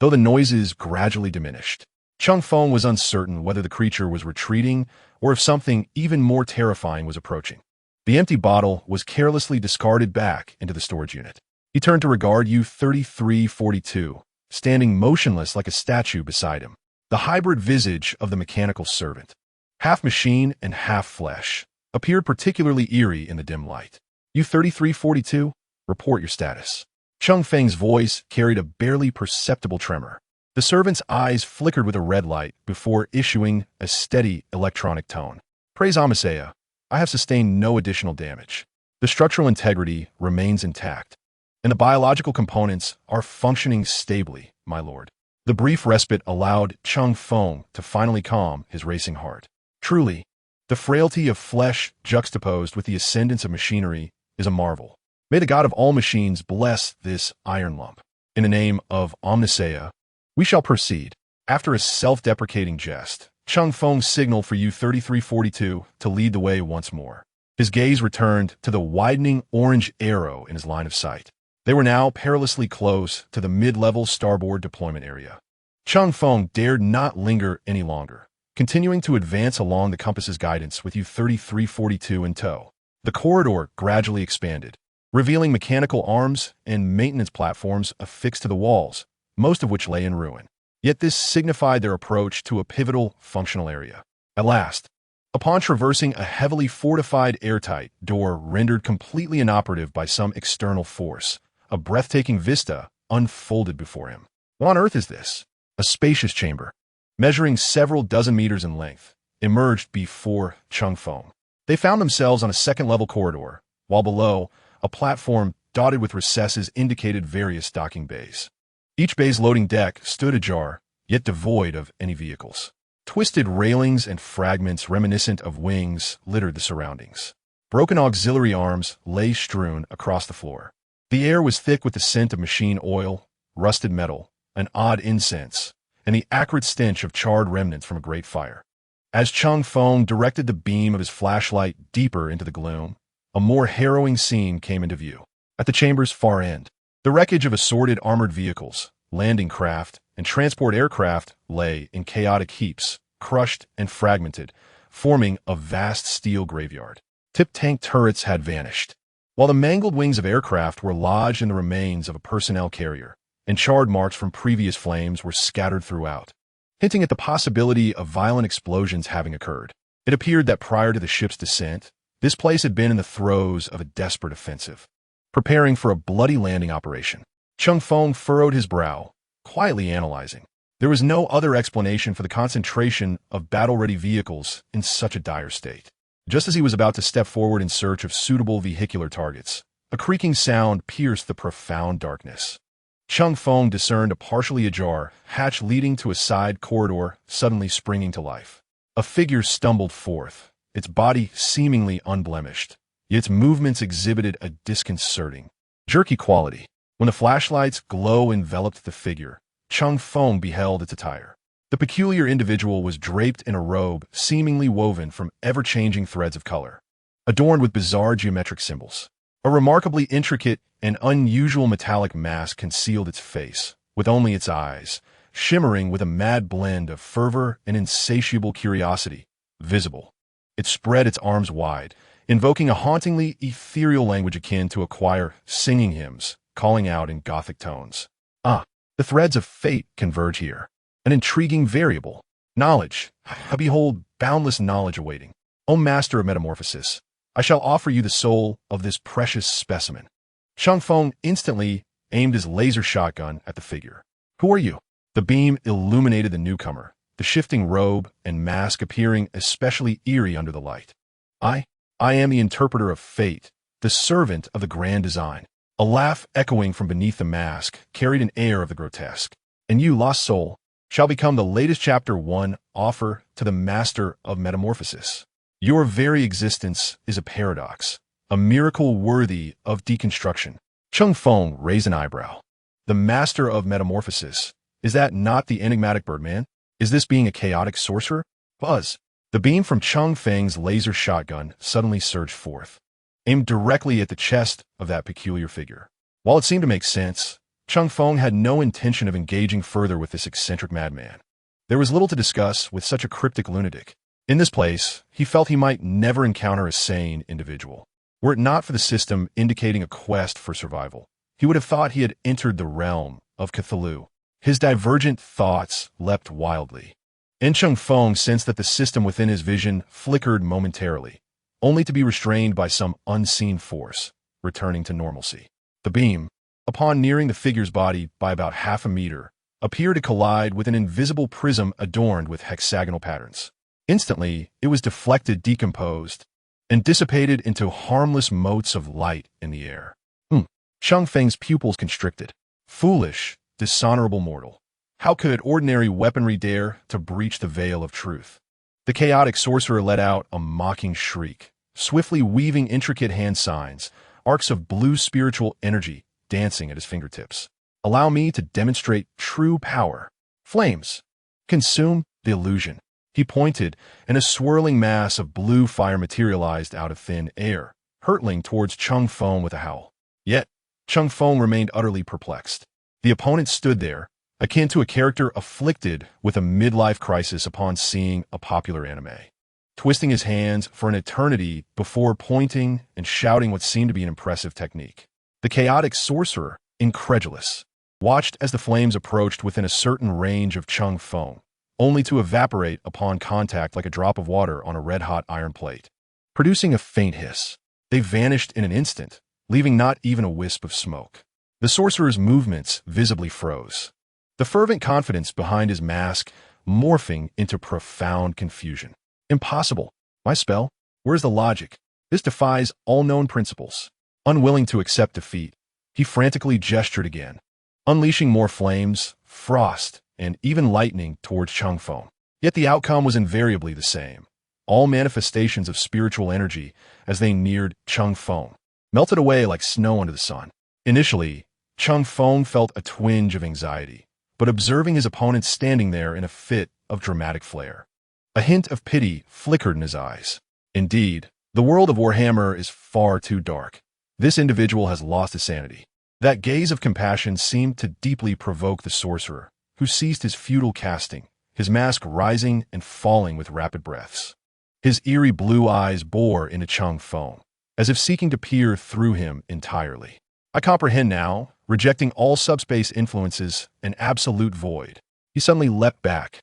though the noises gradually diminished. Cheng Feng was uncertain whether the creature was retreating or if something even more terrifying was approaching. The empty bottle was carelessly discarded back into the storage unit. He turned to regard U-3342, standing motionless like a statue beside him. The hybrid visage of the mechanical servant, half machine and half flesh, appeared particularly eerie in the dim light. U-3342, report your status. Cheng Feng's voice carried a barely perceptible tremor. The servant's eyes flickered with a red light before issuing a steady electronic tone. Praise Amasea, I have sustained no additional damage. The structural integrity remains intact, and the biological components are functioning stably, my lord. The brief respite allowed Cheng Feng to finally calm his racing heart. Truly, the frailty of flesh juxtaposed with the ascendance of machinery is a marvel. May the god of all machines bless this iron lump. In the name of Omnisea, we shall proceed. After a self-deprecating jest, Cheng Feng signaled for U-3342 to lead the way once more. His gaze returned to the widening orange arrow in his line of sight. They were now perilously close to the mid-level starboard deployment area. Cheng Feng dared not linger any longer, continuing to advance along the compass's guidance with U-3342 in tow. The corridor gradually expanded, revealing mechanical arms and maintenance platforms affixed to the walls, most of which lay in ruin. Yet this signified their approach to a pivotal functional area. At last, upon traversing a heavily fortified airtight door rendered completely inoperative by some external force, a breathtaking vista unfolded before him. What on earth is this? A spacious chamber, measuring several dozen meters in length, emerged before Cheng Feng. They found themselves on a second-level corridor, while below, a platform dotted with recesses indicated various docking bays. Each bay's loading deck stood ajar, yet devoid of any vehicles. Twisted railings and fragments reminiscent of wings littered the surroundings. Broken auxiliary arms lay strewn across the floor. The air was thick with the scent of machine oil, rusted metal, an odd incense, and the acrid stench of charred remnants from a great fire. As Cheng Feng directed the beam of his flashlight deeper into the gloom, a more harrowing scene came into view. At the chamber's far end, the wreckage of assorted armored vehicles, landing craft, and transport aircraft lay in chaotic heaps, crushed and fragmented, forming a vast steel graveyard. Tip-tank turrets had vanished, while the mangled wings of aircraft were lodged in the remains of a personnel carrier, and charred marks from previous flames were scattered throughout, hinting at the possibility of violent explosions having occurred. It appeared that prior to the ship's descent, this place had been in the throes of a desperate offensive, preparing for a bloody landing operation. Cheng Feng furrowed his brow, quietly analyzing. There was no other explanation for the concentration of battle-ready vehicles in such a dire state. Just as he was about to step forward in search of suitable vehicular targets, a creaking sound pierced the profound darkness. Cheng Feng discerned a partially ajar hatch leading to a side corridor suddenly springing to life. A figure stumbled forth, its body seemingly unblemished, yet its movements exhibited a disconcerting, jerky quality. When the flashlight's glow enveloped the figure, Cheng Feng beheld its attire. The peculiar individual was draped in a robe seemingly woven from ever-changing threads of color, adorned with bizarre geometric symbols. A remarkably intricate and unusual metallic mask concealed its face, with only its eyes, shimmering with a mad blend of fervor and insatiable curiosity, visible. It spread its arms wide, invoking a hauntingly ethereal language akin to a choir singing hymns, calling out in Gothic tones. Ah, the threads of fate converge here. An intriguing variable. Knowledge. I behold boundless knowledge awaiting. O master of metamorphosis, I shall offer you the soul of this precious specimen. Cheng Feng instantly aimed his laser shotgun at the figure. Who are you? The beam illuminated the newcomer, the shifting robe and mask appearing especially eerie under the light. I am the interpreter of fate, the servant of the grand design. A laugh echoing from beneath the mask carried an air of the grotesque. And you, lost soul, shall become the latest chapter 1 offer to the master of metamorphosis. Your very existence is a paradox, a miracle worthy of deconstruction. Cheng Feng raised an eyebrow. The master of metamorphosis, is that not the enigmatic Birdman? Is this being a chaotic sorcerer? Buzz. The beam from Cheng Feng's laser shotgun suddenly surged forth, aimed directly at the chest of that peculiar figure. While it seemed to make sense, Cheng Feng had no intention of engaging further with this eccentric madman. There was little to discuss with such a cryptic lunatic. In this place, he felt he might never encounter a sane individual. Were it not for the system indicating a quest for survival, he would have thought he had entered the realm of Cthulhu. His divergent thoughts leapt wildly. Cheng Feng sensed that the system within his vision flickered momentarily, only to be restrained by some unseen force, returning to normalcy. The beam, upon nearing the figure's body by about half a meter, appeared to collide with an invisible prism adorned with hexagonal patterns. Instantly, it was deflected, decomposed, and dissipated into harmless motes of light in the air. Cheng Feng's pupils constricted. Foolish, dishonorable mortal. How could ordinary weaponry dare to breach the veil of truth? The chaotic sorcerer let out a mocking shriek, swiftly weaving intricate hand signs, arcs of blue spiritual energy dancing at his fingertips. Allow me to demonstrate true power. Flames. Consume the illusion. He pointed, and a swirling mass of blue fire materialized out of thin air, hurtling towards Cheng Feng with a howl. Yet, Cheng Feng remained utterly perplexed. The opponent stood there, akin to a character afflicted with a midlife crisis upon seeing a popular anime, twisting his hands for an eternity before pointing and shouting what seemed to be an impressive technique. The chaotic sorcerer, incredulous, watched as the flames approached within a certain range of Cheng Feng, only to evaporate upon contact like a drop of water on a red-hot iron plate. Producing a faint hiss, they vanished in an instant, leaving not even a wisp of smoke. The sorcerer's movements visibly froze, the fervent confidence behind his mask morphing into profound confusion. Impossible. My spell? Where's the logic? This defies all known principles. Unwilling to accept defeat, he frantically gestured again, unleashing more flames, frost, and even lightning towards Cheng Feng. Yet the outcome was invariably the same. All manifestations of spiritual energy, as they neared Cheng Feng, melted away like snow under the sun. Initially, Cheng Feng felt a twinge of anxiety, but observing his opponent standing there in a fit of dramatic flair, a hint of pity flickered in his eyes. Indeed, the world of Warhammer is far too dark. This individual has lost his sanity. That gaze of compassion seemed to deeply provoke the sorcerer, who ceased his futile casting, his mask rising and falling with rapid breaths. His eerie blue eyes bore into Cheng Feng, as if seeking to peer through him entirely. I comprehend now, rejecting all subspace influences, an absolute void. He suddenly leapt back,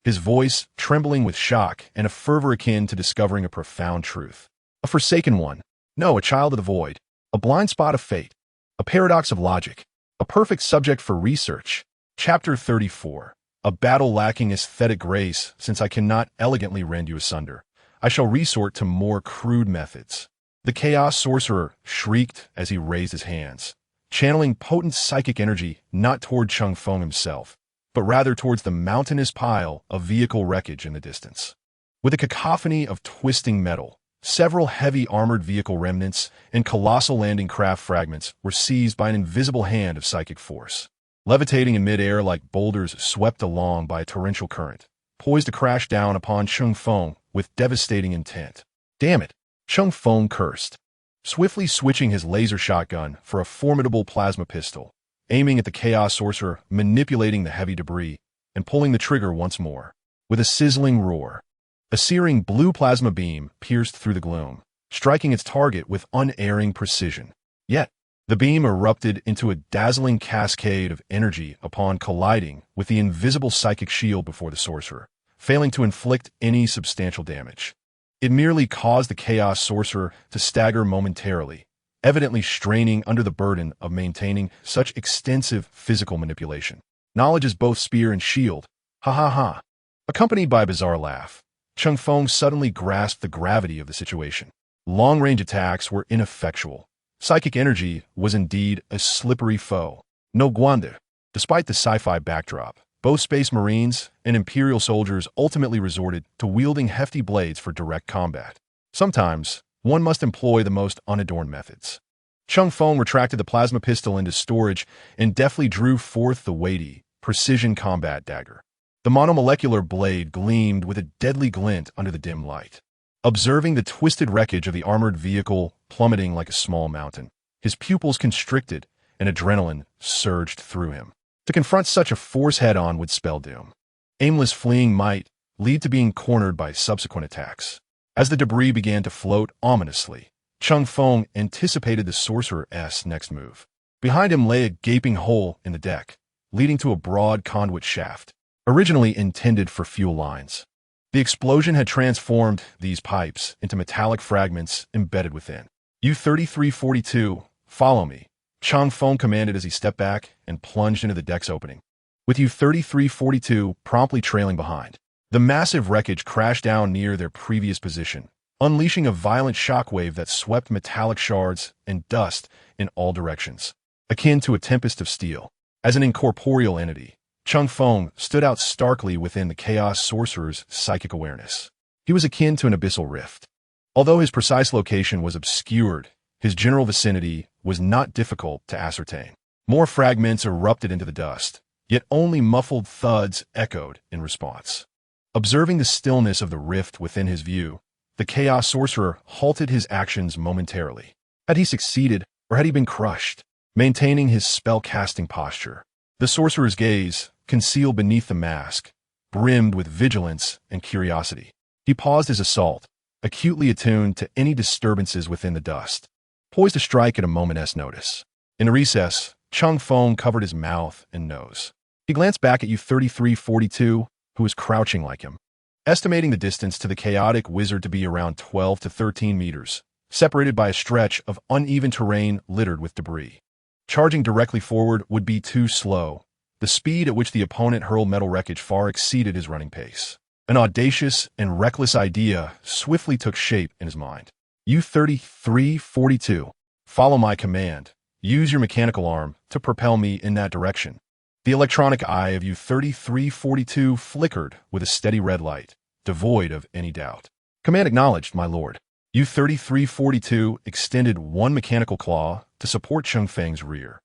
his voice trembling with shock and a fervor akin to discovering a profound truth. A forsaken one. No, a child of the void. A blind spot of fate. A paradox of logic. A perfect subject for research. Chapter 34. A battle lacking aesthetic grace, since I cannot elegantly rend you asunder. I shall resort to more crude methods. The chaos sorcerer shrieked as he raised his hands, channeling potent psychic energy not toward Cheng Feng himself, but rather towards the mountainous pile of vehicle wreckage in the distance. With a cacophony of twisting metal, several heavy armored vehicle remnants and colossal landing craft fragments were seized by an invisible hand of psychic force, levitating in midair like boulders swept along by a torrential current, poised to crash down upon Cheng Feng with devastating intent. Damn it! Cheng Feng cursed, swiftly switching his laser shotgun for a formidable plasma pistol, aiming at the chaos sorcerer, manipulating the heavy debris, and pulling the trigger once more. With a sizzling roar, a searing blue plasma beam pierced through the gloom, striking its target with unerring precision. Yet, the beam erupted into a dazzling cascade of energy upon colliding with the invisible psychic shield before the sorcerer, failing to inflict any substantial damage. It merely caused the chaos sorcerer to stagger momentarily, evidently straining under the burden of maintaining such extensive physical manipulation. Knowledge is both spear and shield. Ha ha ha. Accompanied by a bizarre laugh, Cheng Feng suddenly grasped the gravity of the situation. Long-range attacks were ineffectual. Psychic energy was indeed a slippery foe. No wonder. Despite the sci-fi backdrop, both Space Marines and Imperial soldiers ultimately resorted to wielding hefty blades for direct combat. Sometimes, one must employ the most unadorned methods. Cheng Feng retracted the plasma pistol into storage and deftly drew forth the weighty, precision combat dagger. The monomolecular blade gleamed with a deadly glint under the dim light. Observing the twisted wreckage of the armored vehicle plummeting like a small mountain, his pupils constricted and adrenaline surged through him. To confront such a force head-on would spell doom. Aimless fleeing might lead to being cornered by subsequent attacks. As the debris began to float ominously, Cheng Feng anticipated the sorcerer's next move. Behind him lay a gaping hole in the deck, leading to a broad conduit shaft, originally intended for fuel lines. The explosion had transformed these pipes into metallic fragments embedded within. U-3342, follow me, Cheng Feng commanded as he stepped back and plunged into the deck's opening, with U-3342 promptly trailing behind. The massive wreckage crashed down near their previous position, unleashing a violent shockwave that swept metallic shards and dust in all directions, akin to a tempest of steel. As an incorporeal entity, Cheng Feng stood out starkly within the Chaos Sorcerer's psychic awareness. He was akin to an abyssal rift. Although his precise location was obscured, his general vicinity was not difficult to ascertain. More fragments erupted into the dust, yet only muffled thuds echoed in response. Observing the stillness of the rift within his view, the Chaos Sorcerer halted his actions momentarily. Had he succeeded, or had he been crushed? Maintaining his spell-casting posture, the Sorcerer's gaze, concealed beneath the mask, brimmed with vigilance and curiosity. He paused his assault, acutely attuned to any disturbances within the dust, poised to strike at a moment's notice. In the recess, Cheng Feng covered his mouth and nose. He glanced back at U-3342, who was crouching like him. Estimating the distance to the chaotic wizard to be around 12 to 13 meters, separated by a stretch of uneven terrain littered with debris. Charging directly forward would be too slow. The speed at which the opponent hurled metal wreckage far exceeded his running pace. An audacious and reckless idea swiftly took shape in his mind. U-3342, follow my command. Use your mechanical arm to propel me in that direction. The electronic eye of U-3342 flickered with a steady red light, devoid of any doubt. Command acknowledged, my lord. U-3342 extended one mechanical claw to support Cheng Feng's rear,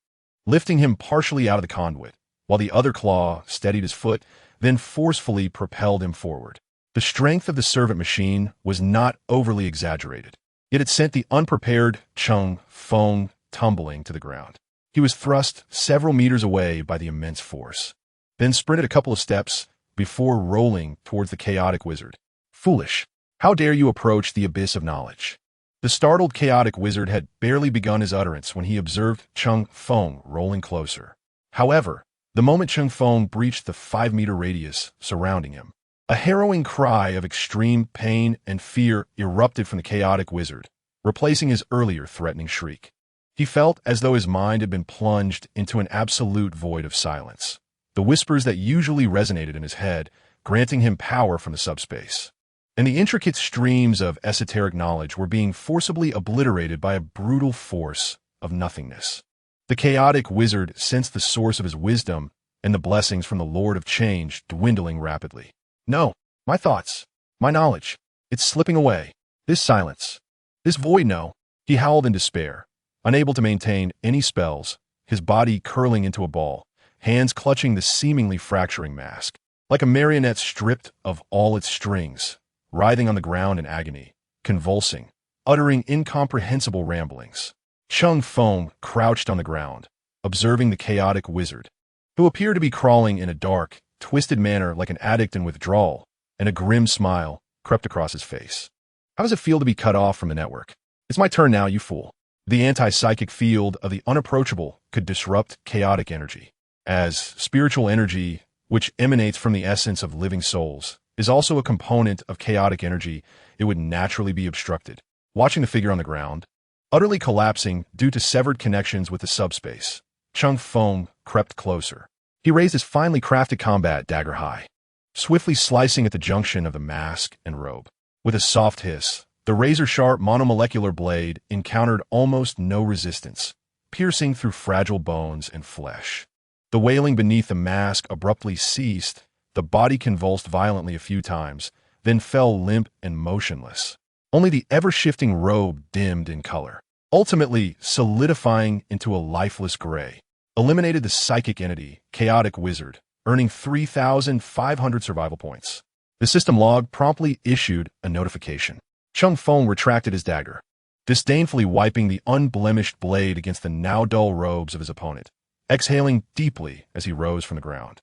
lifting him partially out of the conduit, while the other claw steadied his foot, then forcefully propelled him forward. The strength of the servant machine was not overly exaggerated, yet it sent the unprepared Cheng Feng tumbling to the ground. He was thrust several meters away by the immense force, then sprinted a couple of steps before rolling towards the chaotic wizard. Foolish! How dare you approach the abyss of knowledge? The startled chaotic wizard had barely begun his utterance when he observed Cheng Feng rolling closer. However, the moment Cheng Feng breached the 5-meter radius surrounding him, a harrowing cry of extreme pain and fear erupted from the chaotic wizard, replacing his earlier threatening shriek. He felt as though his mind had been plunged into an absolute void of silence, the whispers that usually resonated in his head, granting him power from the subspace. And the intricate streams of esoteric knowledge were being forcibly obliterated by a brutal force of nothingness. The chaotic wizard sensed the source of his wisdom and the blessings from the Lord of Change dwindling rapidly. No, my thoughts, my knowledge, it's slipping away. This silence, this void, no, he howled in despair, unable to maintain any spells, his body curling into a ball, hands clutching the seemingly fracturing mask, like a marionette stripped of all its strings, writhing on the ground in agony, convulsing, uttering incomprehensible ramblings. Cheng Feng crouched on the ground, observing the chaotic wizard, who appeared to be crawling in a dark, twisted manner like an addict in withdrawal, and a grim smile crept across his face. How does it feel to be cut off from the network? It's my turn now, you fool. The anti-psychic field of the unapproachable could disrupt chaotic energy, as spiritual energy, which emanates from the essence of living souls, is also a component of chaotic energy. It would naturally be obstructed. Watching the figure on the ground, utterly collapsing due to severed connections with the subspace, Cheng Feng crept closer. He raised his finely crafted combat dagger high, swiftly slicing at the junction of the mask and robe. With a soft hiss, the razor-sharp monomolecular blade encountered almost no resistance, piercing through fragile bones and flesh. The wailing beneath the mask abruptly ceased. The body convulsed violently a few times, then fell limp and motionless. Only the ever-shifting robe dimmed in color, ultimately solidifying into a lifeless gray. Eliminated the psychic entity, chaotic wizard, earning 3,500 survival points. The system log promptly issued a notification. Cheng Feng retracted his dagger, disdainfully wiping the unblemished blade against the now dull robes of his opponent, exhaling deeply as he rose from the ground.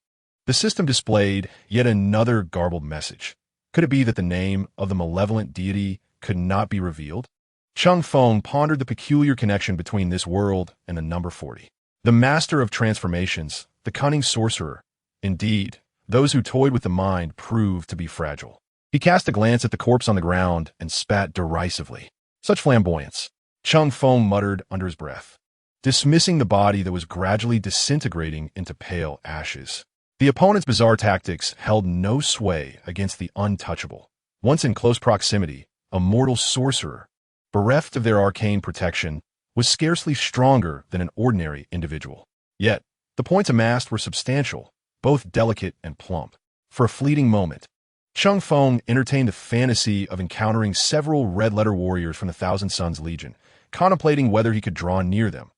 The system displayed yet another garbled message. Could it be that the name of the malevolent deity could not be revealed? Cheng Feng pondered the peculiar connection between this world and the number 40. The master of transformations, the cunning sorcerer. Indeed, those who toyed with the mind proved to be fragile. He cast a glance at the corpse on the ground and spat derisively. Such flamboyance, Cheng Feng muttered under his breath, dismissing the body that was gradually disintegrating into pale ashes. The opponent's bizarre tactics held no sway against the untouchable. Once in close proximity, a mortal sorcerer, bereft of their arcane protection, was scarcely stronger than an ordinary individual. Yet, the points amassed were substantial, both delicate and plump. For a fleeting moment, Cheng Feng entertained the fantasy of encountering several red-letter warriors from the Thousand Suns Legion, contemplating whether he could draw near them.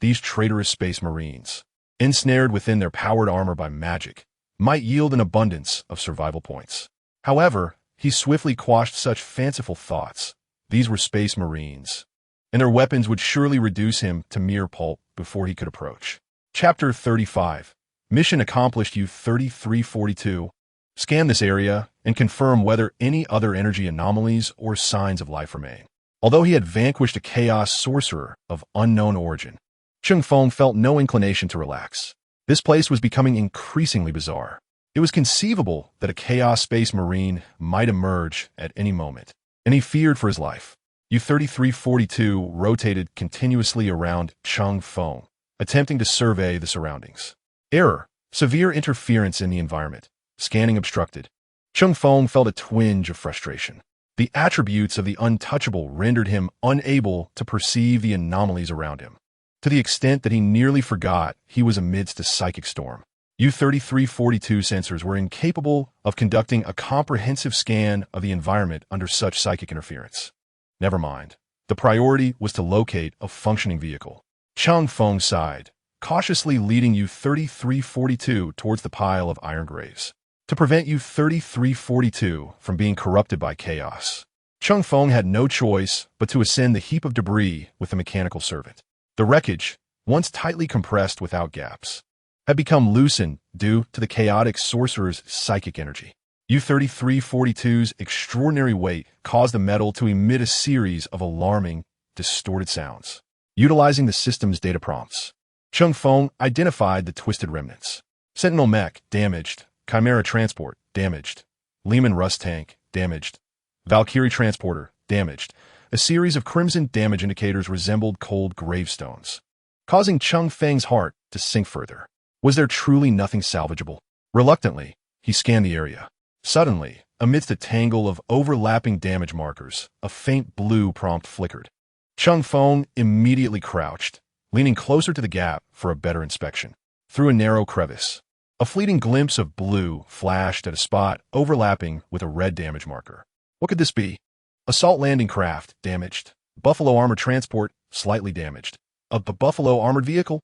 These traitorous space marines, ensnared within their powered armor by magic, might yield an abundance of survival points. However, he swiftly quashed such fanciful thoughts. These were space marines, and their weapons would surely reduce him to mere pulp before he could approach. Chapter 35. Mission accomplished. U-3342. Scan this area and confirm whether any other energy anomalies or signs of life remain. Although he had vanquished a chaos sorcerer of unknown origin, Cheng Feng felt no inclination to relax. This place was becoming increasingly bizarre. It was conceivable that a chaos space marine might emerge at any moment, and he feared for his life. U-3342 rotated continuously around Cheng Feng, attempting to survey the surroundings. Error. Severe interference in the environment. Scanning obstructed. Cheng Feng felt a twinge of frustration. The attributes of the untouchable rendered him unable to perceive the anomalies around him, to the extent that he nearly forgot he was amidst a psychic storm. U-3342 sensors were incapable of conducting a comprehensive scan of the environment under such psychic interference. Never mind. The priority was to locate a functioning vehicle. Cheng Feng sighed, cautiously leading U-3342 towards the pile of iron graves. To prevent U-3342 from being corrupted by chaos, Cheng Feng had no choice but to ascend the heap of debris with the mechanical servant. The wreckage, once tightly compressed without gaps, had become loosened due to the chaotic sorcerer's psychic energy. U-3342's extraordinary weight caused the metal to emit a series of alarming, distorted sounds. Utilizing the system's data prompts, Cheng Feng identified the twisted remnants. Sentinel mech, damaged. Chimera transport, damaged. Lehman Rust tank, damaged. Valkyrie transporter, damaged. A series of crimson damage indicators resembled cold gravestones, causing Cheng Feng's heart to sink further. Was there truly nothing salvageable? Reluctantly, he scanned the area. Suddenly, amidst a tangle of overlapping damage markers, a faint blue prompt flickered. Cheng Feng immediately crouched, leaning closer to the gap for a better inspection. Through a narrow crevice, a fleeting glimpse of blue flashed at a spot overlapping with a red damage marker. What could this be? Assault landing craft, damaged. Buffalo armored transport, slightly damaged. A Buffalo armored vehicle?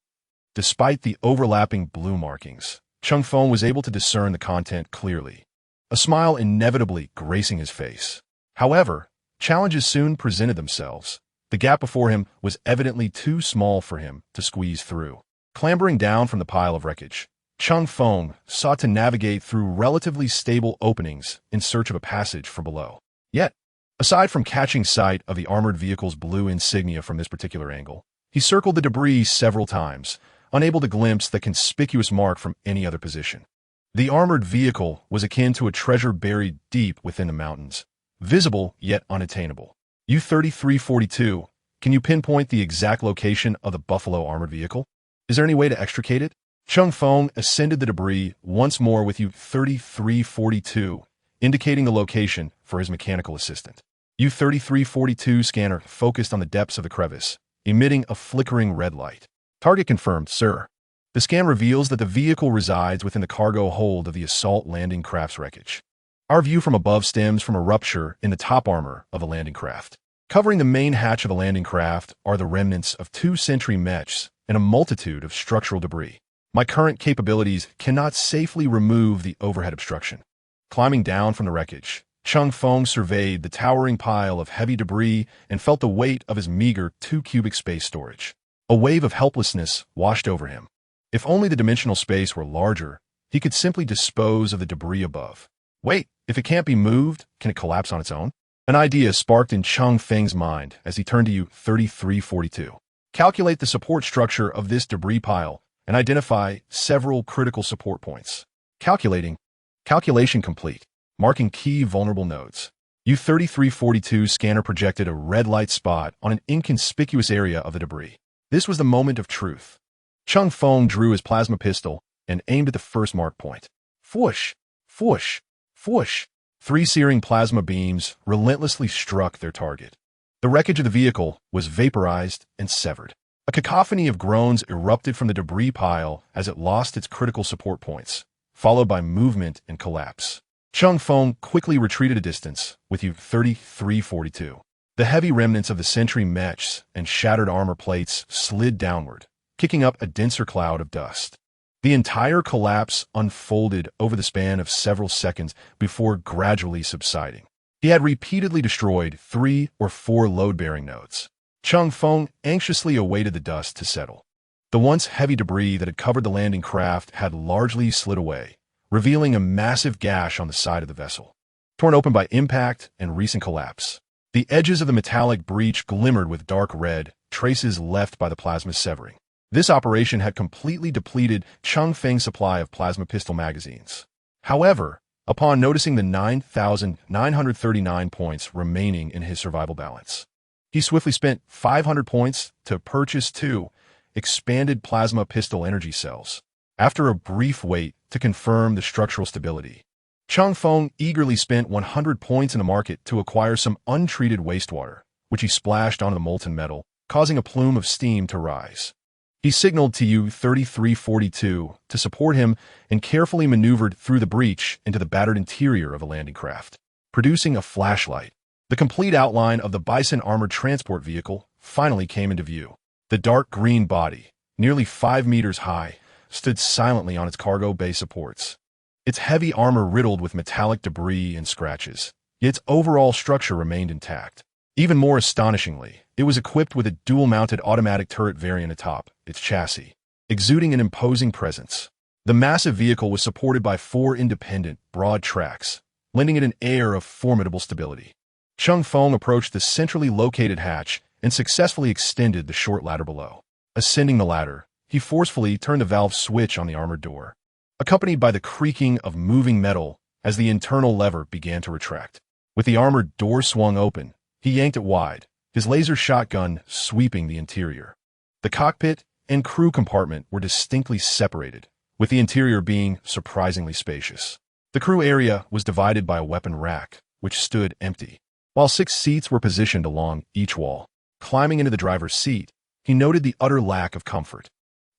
Despite the overlapping blue markings, Cheng Feng was able to discern the content clearly, a smile inevitably gracing his face. However, challenges soon presented themselves. The gap before him was evidently too small for him to squeeze through. Clambering down from the pile of wreckage, Cheng Feng sought to navigate through relatively stable openings in search of a passage from below. Yet, aside from catching sight of the armored vehicle's blue insignia from this particular angle, he circled the debris several times, unable to glimpse the conspicuous mark from any other position. The armored vehicle was akin to a treasure buried deep within the mountains, visible yet unattainable. U-3342, can you pinpoint the exact location of the Buffalo armored vehicle? Is there any way to extricate it? Cheng Feng ascended the debris once more with U-3342, indicating the location for his mechanical assistant. U-3342 scanner focused on the depths of the crevice, emitting a flickering red light. Target confirmed, sir. The scan reveals that the vehicle resides within the cargo hold of the assault landing craft's wreckage. Our view from above stems from a rupture in the top armor of a landing craft. Covering the main hatch of the landing craft are the remnants of 2 sentry mechs and a multitude of structural debris. My current capabilities cannot safely remove the overhead obstruction. Climbing down from the wreckage, Cheng Feng surveyed the towering pile of heavy debris and felt the weight of his meager 2-cubic space storage. A wave of helplessness washed over him. If only the dimensional space were larger, he could simply dispose of the debris above. Wait, if it can't be moved, can it collapse on its own? An idea sparked in Cheng Feng's mind as he turned to U-3342. Calculate the support structure of this debris pile and identify several critical support points. Calculating. Calculation complete. Marking key vulnerable nodes. U-3342's scanner projected a red light spot on an inconspicuous area of the debris. This was the moment of truth. Cheng Feng drew his plasma pistol and aimed at the first mark point. Fwoosh! Fwoosh! Fwoosh! 3 searing plasma beams relentlessly struck their target. The wreckage of the vehicle was vaporized and severed. A cacophony of groans erupted from the debris pile as it lost its critical support points, followed by movement and collapse. Cheng Feng quickly retreated a distance with U-3342. The heavy remnants of the sentry mechs and shattered armor plates slid downward, kicking up a denser cloud of dust. The entire collapse unfolded over the span of several seconds before gradually subsiding. He had repeatedly destroyed 3 or 4 load-bearing nodes. Cheng Feng anxiously awaited the dust to settle. The once heavy debris that had covered the landing craft had largely slid away, revealing a massive gash on the side of the vessel, torn open by impact and recent collapse. The edges of the metallic breach glimmered with dark red, traces left by the plasma severing. This operation had completely depleted Cheng Feng's supply of plasma pistol magazines. However, upon noticing the 9,939 points remaining in his survival balance, he swiftly spent 500 points to purchase 2 expanded plasma pistol energy cells. After a brief wait to confirm the structural stability, Cheng Feng eagerly spent 100 points in the market to acquire some untreated wastewater, which he splashed onto the molten metal, causing a plume of steam to rise. He signaled to U-3342 to support him and carefully maneuvered through the breach into the battered interior of the landing craft, producing a flashlight. The complete outline of the Bison armored transport vehicle finally came into view. The dark green body, nearly 5 meters high, stood silently on its cargo bay supports. Its heavy armor riddled with metallic debris and scratches, yet its overall structure remained intact. Even more astonishingly, it was equipped with a dual-mounted automatic turret variant atop its chassis, exuding an imposing presence. The massive vehicle was supported by 4 independent, broad tracks, lending it an air of formidable stability. Cheng Feng approached the centrally located hatch and successfully extended the short ladder below. Ascending the ladder, he forcefully turned the valve switch on the armored door, accompanied by the creaking of moving metal as the internal lever began to retract. With the armored door swung open, he yanked it wide, his laser shotgun sweeping the interior. The cockpit and crew compartment were distinctly separated, with the interior being surprisingly spacious. The crew area was divided by a weapon rack, which stood empty, while 6 seats were positioned along each wall. Climbing into the driver's seat, he noted the utter lack of comfort.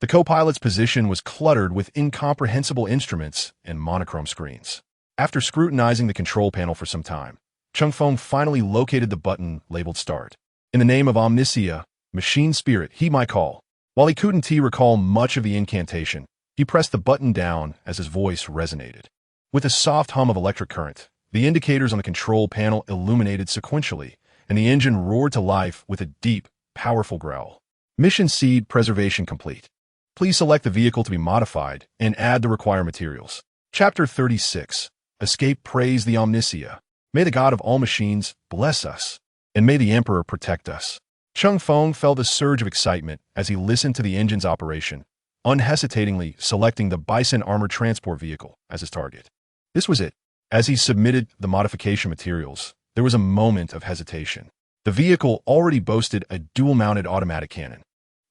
The co-pilot's position was cluttered with incomprehensible instruments and monochrome screens. After scrutinizing the control panel for some time, Cheng Feng finally located the button labeled Start. In the name of Omnicia, machine spirit, heed my call. While he couldn't recall much of the incantation, he pressed the button down as his voice resonated. With a soft hum of electric current, the indicators on the control panel illuminated sequentially, and the engine roared to life with a deep, powerful growl. Mission seed preservation complete. Please select the vehicle to be modified and add the required materials. Chapter 36. Escape praise the Omnicia. May the God of all machines bless us, and may the Emperor protect us. Cheng Feng felt a surge of excitement as he listened to the engine's operation, unhesitatingly selecting the Bison armored transport vehicle as his target. This was it. As he submitted the modification materials, there was a moment of hesitation. The vehicle already boasted a dual-mounted automatic cannon,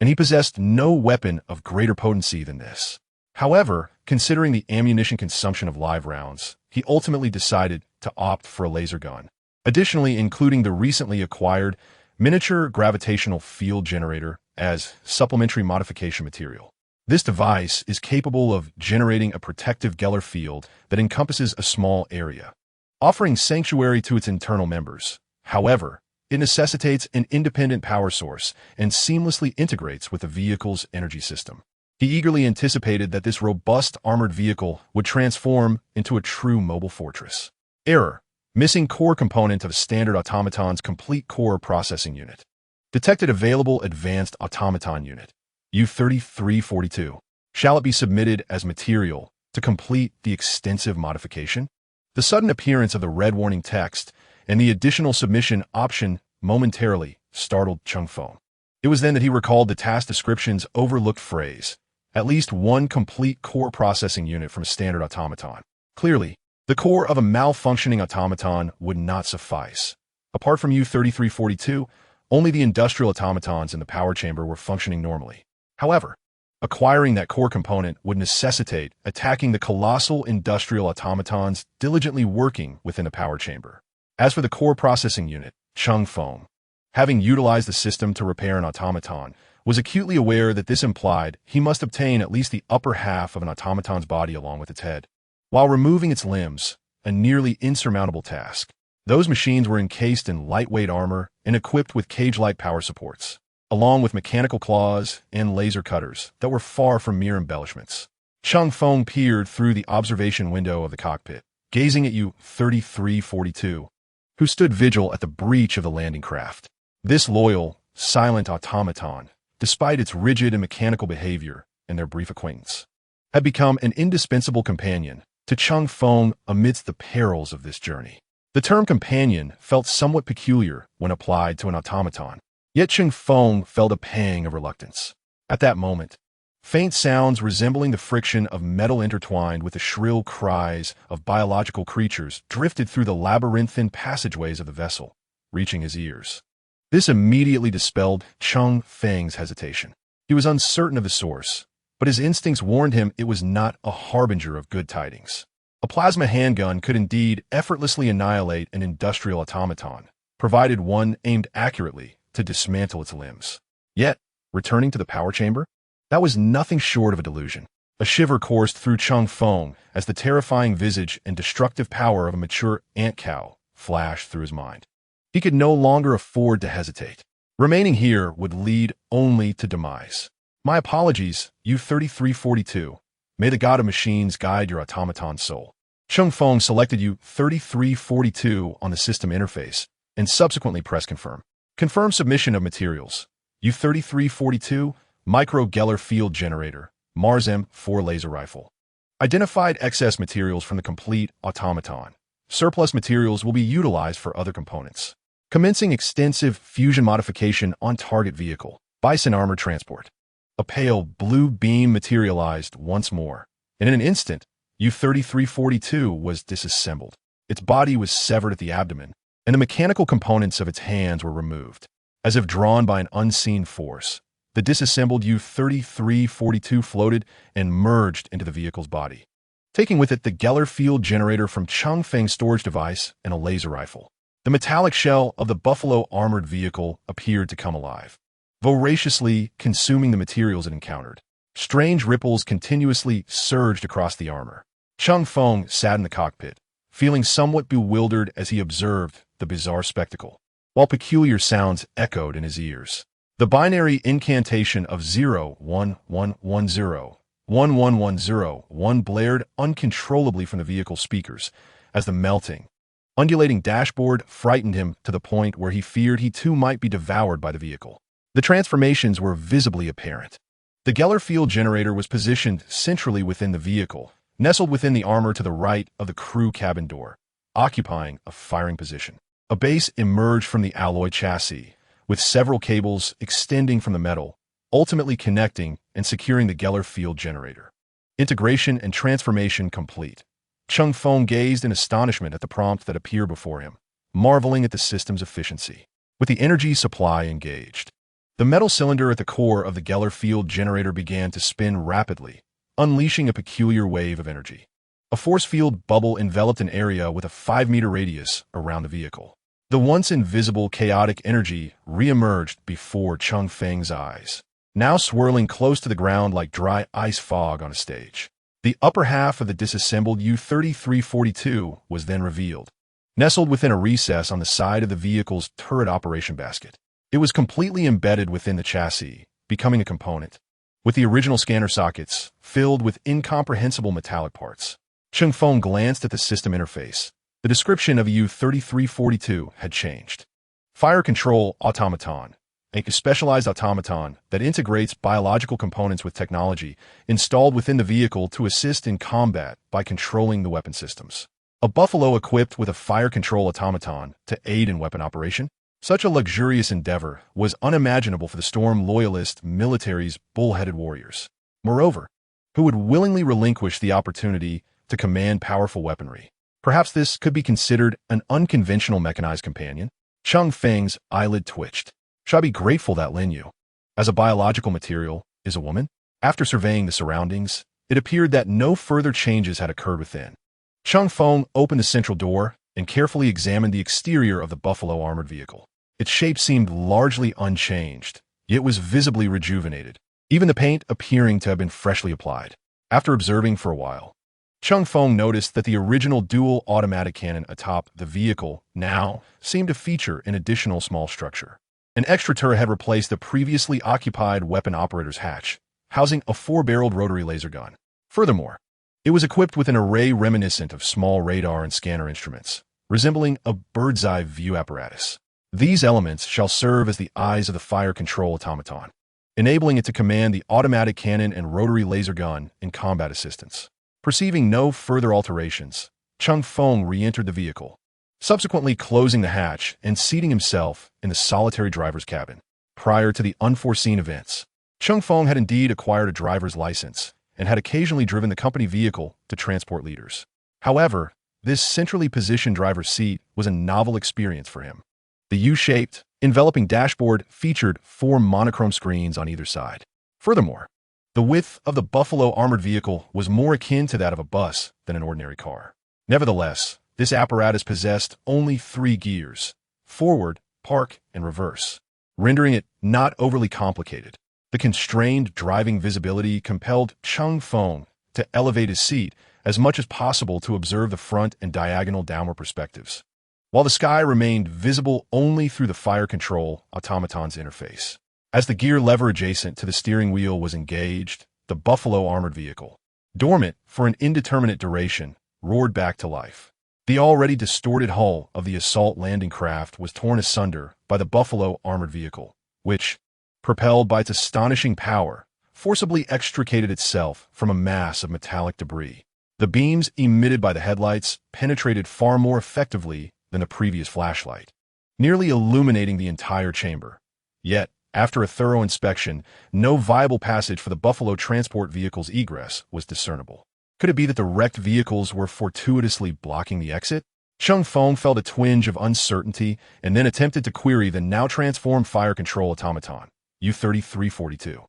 and he possessed no weapon of greater potency than this. However, considering the ammunition consumption of live rounds, he ultimately decided to opt for a laser gun. Additionally, including the recently acquired miniature gravitational field generator as supplementary modification material. This device is capable of generating a protective Geller field that encompasses a small area, offering sanctuary to its internal members. However, it necessitates an independent power source and seamlessly integrates with the vehicle's energy system. He eagerly anticipated that this robust armored vehicle would transform into a true mobile fortress. Error. Missing core component of standard automaton's complete core processing unit. Detected available advanced automaton unit. U-3342. Shall it be submitted as material to complete the extensive modification? The sudden appearance of the red warning text and the additional submission option momentarily startled Cheng Feng. It was then that he recalled the task description's overlooked phrase, at least one complete core processing unit from a standard automaton. Clearly, the core of a malfunctioning automaton would not suffice. Apart from U-3342, only the industrial automatons in the power chamber were functioning normally. However, acquiring that core component would necessitate attacking the colossal industrial automatons diligently working within the power chamber. As for the core processing unit, Cheng Feng, having utilized the system to repair an automaton, was acutely aware that this implied he must obtain at least the upper half of an automaton's body along with its head. While removing its limbs, a nearly insurmountable task, those machines were encased in lightweight armor and equipped with cage-like power supports, along with mechanical claws and laser cutters that were far from mere embellishments. Cheng Feng peered through the observation window of the cockpit, gazing at U-3342, who stood vigil at the breach of the landing craft. This loyal, silent automaton, despite its rigid and mechanical behavior and their brief acquaintance, had become an indispensable companion to Cheng Feng amidst the perils of this journey. The term companion felt somewhat peculiar when applied to an automaton, yet Cheng Feng felt a pang of reluctance. At that moment, faint sounds resembling the friction of metal intertwined with the shrill cries of biological creatures drifted through the labyrinthine passageways of the vessel, reaching his ears. This immediately dispelled Cheng Feng's hesitation. He was uncertain of the source, but his instincts warned him it was not a harbinger of good tidings. A plasma handgun could indeed effortlessly annihilate an industrial automaton, provided one aimed accurately to dismantle its limbs. Yet, returning to the power chamber, that was nothing short of a delusion. A shiver coursed through Cheng Feng as the terrifying visage and destructive power of a mature ant cow flashed through his mind. He could no longer afford to hesitate. Remaining here would lead only to demise. My apologies, U-3342. May the god of machines guide your automaton soul. Cheng Feng selected U-3342 on the system interface and subsequently pressed confirm. Confirm submission of materials. U-3342, Micro Geller Field Generator, Mars M4 Laser Rifle. Identified excess materials from the complete automaton. Surplus materials will be utilized for other components. Commencing extensive fusion modification on target vehicle. Bison Armor Transport. A pale blue beam materialized once more, and in an instant, U-3342 was disassembled. Its body was severed at the abdomen, and the mechanical components of its hands were removed. As if drawn by an unseen force, the disassembled U-3342 floated and merged into the vehicle's body, taking with it the Geller Field Generator from Cheng Feng's storage device and a laser rifle. The metallic shell of the Buffalo armored vehicle appeared to come alive, voraciously consuming the materials it encountered. Strange ripples continuously surged across the armor. Cheng Feng sat in the cockpit, feeling somewhat bewildered as he observed the bizarre spectacle, while peculiar sounds echoed in his ears. The binary incantation of 0-1-1-1-0, 1-1-1-0-1 blared uncontrollably from the vehicle speakers as the melting, undulating dashboard frightened him to the point where he feared he too might be devoured by the vehicle. The transformations were visibly apparent. The Geller Field Generator was positioned centrally within the vehicle, nestled within the armor to the right of the crew cabin door, occupying a firing position. A base emerged from the alloy chassis, with several cables extending from the metal, ultimately connecting and securing the Geller Field Generator. Integration and transformation complete. Cheng Feng gazed in astonishment at the prompt that appeared before him, marveling at the system's efficiency. With the energy supply engaged, the metal cylinder at the core of the Geller Field Generator began to spin rapidly, unleashing a peculiar wave of energy. A force field bubble enveloped an area with a 5-meter radius around the vehicle. The once invisible chaotic energy re-emerged before Cheng Feng's eyes, now swirling close to the ground like dry ice fog on a stage. The upper half of the disassembled U-3342 was then revealed, nestled within a recess on the side of the vehicle's turret operation basket. It was completely embedded within the chassis, becoming a component, with the original scanner sockets filled with incomprehensible metallic parts. Cheng Feng glanced at the system interface. The description of U-3342 had changed. Fire Control Automaton, a specialized automaton that integrates biological components with technology installed within the vehicle to assist in combat by controlling the weapon systems. A buffalo equipped with a fire control automaton to aid in weapon operation? Such a luxurious endeavor was unimaginable for the Storm Loyalist military's bull-headed warriors. Moreover, who would willingly relinquish the opportunity to command powerful weaponry? Perhaps this could be considered an unconventional mechanized companion? Cheng Feng's eyelid twitched. Should I be grateful that Lin Yu, as a biological material, is a woman? After surveying the surroundings, it appeared that no further changes had occurred within. Cheng Feng opened the central door and carefully examined the exterior of the buffalo armored vehicle. Its shape seemed largely unchanged, yet was visibly rejuvenated, even the paint appearing to have been freshly applied. After observing for a while, Cheng Feng noticed that the original dual automatic cannon atop the vehicle now seemed to feature an additional small structure. An extra turret had replaced the previously occupied weapon operator's hatch, housing a 4-barreled rotary laser gun. Furthermore, it was equipped with an array reminiscent of small radar and scanner instruments, resembling a bird's-eye view apparatus. These elements shall serve as the eyes of the fire control automaton, enabling it to command the automatic cannon and rotary laser gun in combat assistance. Perceiving no further alterations, Cheng Feng re-entered the vehicle, subsequently closing the hatch and seating himself in the solitary driver's cabin. Prior to the unforeseen events, Cheng Feng had indeed acquired a driver's license and had occasionally driven the company vehicle to transport leaders. However, this centrally positioned driver's seat was a novel experience for him. The U-shaped, enveloping dashboard featured 4 monochrome screens on either side. Furthermore, the width of the Buffalo armored vehicle was more akin to that of a bus than an ordinary car. Nevertheless, this apparatus possessed only 3 gears: forward, park, and reverse, rendering it not overly complicated. The constrained driving visibility compelled Cheng Feng to elevate his seat as much as possible to observe the front and diagonal downward perspectives, while the sky remained visible only through the fire control automaton's interface. As the gear lever adjacent to the steering wheel was engaged, the Buffalo armored vehicle, dormant for an indeterminate duration, roared back to life. The already distorted hull of the assault landing craft was torn asunder by the Buffalo armored vehicle, which, propelled by its astonishing power, forcibly extricated itself from a mass of metallic debris. The beams emitted by the headlights penetrated far more effectively than the previous flashlight, nearly illuminating the entire chamber. Yet, after a thorough inspection, no viable passage for the Buffalo transport vehicle's egress was discernible. Could it be that the wrecked vehicles were fortuitously blocking the exit? Cheng Feng felt a twinge of uncertainty and then attempted to query the now transformed fire control automaton, U-3342.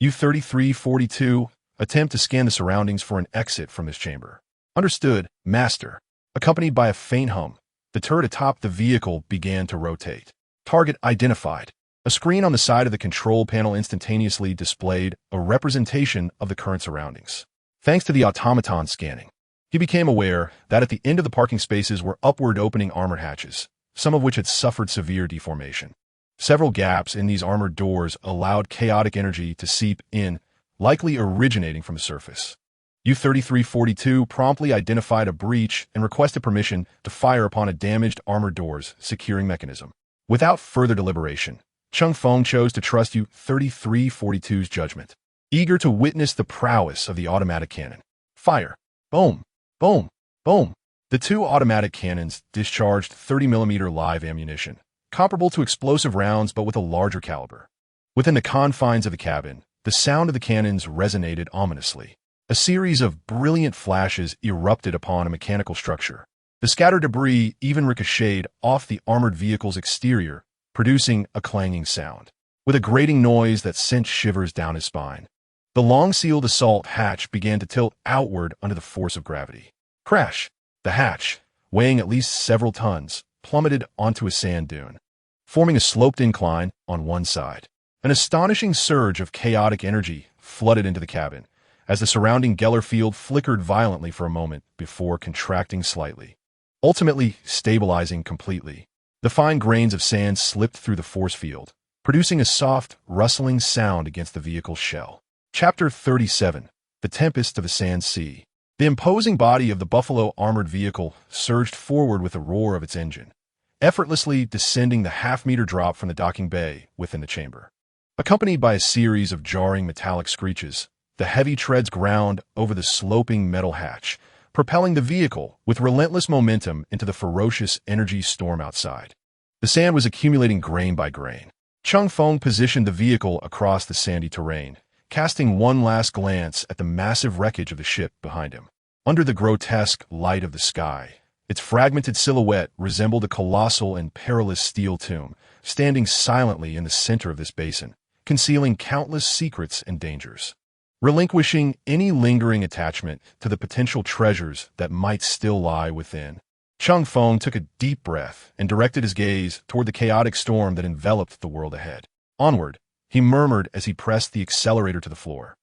U-3342, attempt to scan the surroundings for an exit from this chamber. Understood, Master. Accompanied by a faint hum, the turret atop the vehicle began to rotate. Target identified. A screen on the side of the control panel instantaneously displayed a representation of the current surroundings. Thanks to the automaton scanning, he became aware that at the end of the parking spaces were upward opening armored hatches, some of which had suffered severe deformation. Several gaps in these armored doors allowed chaotic energy to seep in, likely originating from the surface. U-3342 promptly identified a breach and requested permission to fire upon a damaged armored door's securing mechanism. Without further deliberation, Cheng Feng chose to trust U-3342's judgment. Eager to witness the prowess of the automatic cannon. Fire. Boom. Boom. Boom. The 2 automatic cannons discharged 30mm live ammunition, comparable to explosive rounds but with a larger caliber. Within the confines of the cabin, the sound of the cannons resonated ominously. A series of brilliant flashes erupted upon a mechanical structure. The scattered debris even ricocheted off the armored vehicle's exterior, producing a clanging sound, with a grating noise that sent shivers down his spine. The long-sealed assault hatch began to tilt outward under the force of gravity. Crash! The hatch, weighing at least several tons, plummeted onto a sand dune, forming a sloped incline on one side. An astonishing surge of chaotic energy flooded into the cabin, as the surrounding Geller field flickered violently for a moment before contracting slightly, ultimately stabilizing completely. The fine grains of sand slipped through the force field, producing a soft, rustling sound against the vehicle's shell. Chapter 37. The Tempest of the Sand Sea. The imposing body of the Buffalo armored vehicle surged forward with the roar of its engine, effortlessly descending the half-meter drop from the docking bay within the chamber. Accompanied by a series of jarring metallic screeches, the heavy treads ground over the sloping metal hatch, propelling the vehicle with relentless momentum into the ferocious energy storm outside. The sand was accumulating grain by grain. Cheng Feng positioned the vehicle across the sandy terrain, casting one last glance at the massive wreckage of the ship behind him. Under the grotesque light of the sky, its fragmented silhouette resembled a colossal and perilous steel tomb, standing silently in the center of this basin, concealing countless secrets and dangers. Relinquishing any lingering attachment to the potential treasures that might still lie within, Cheng Feng took a deep breath and directed his gaze toward the chaotic storm that enveloped the world ahead. Onward, he murmured as he pressed the accelerator to the floor.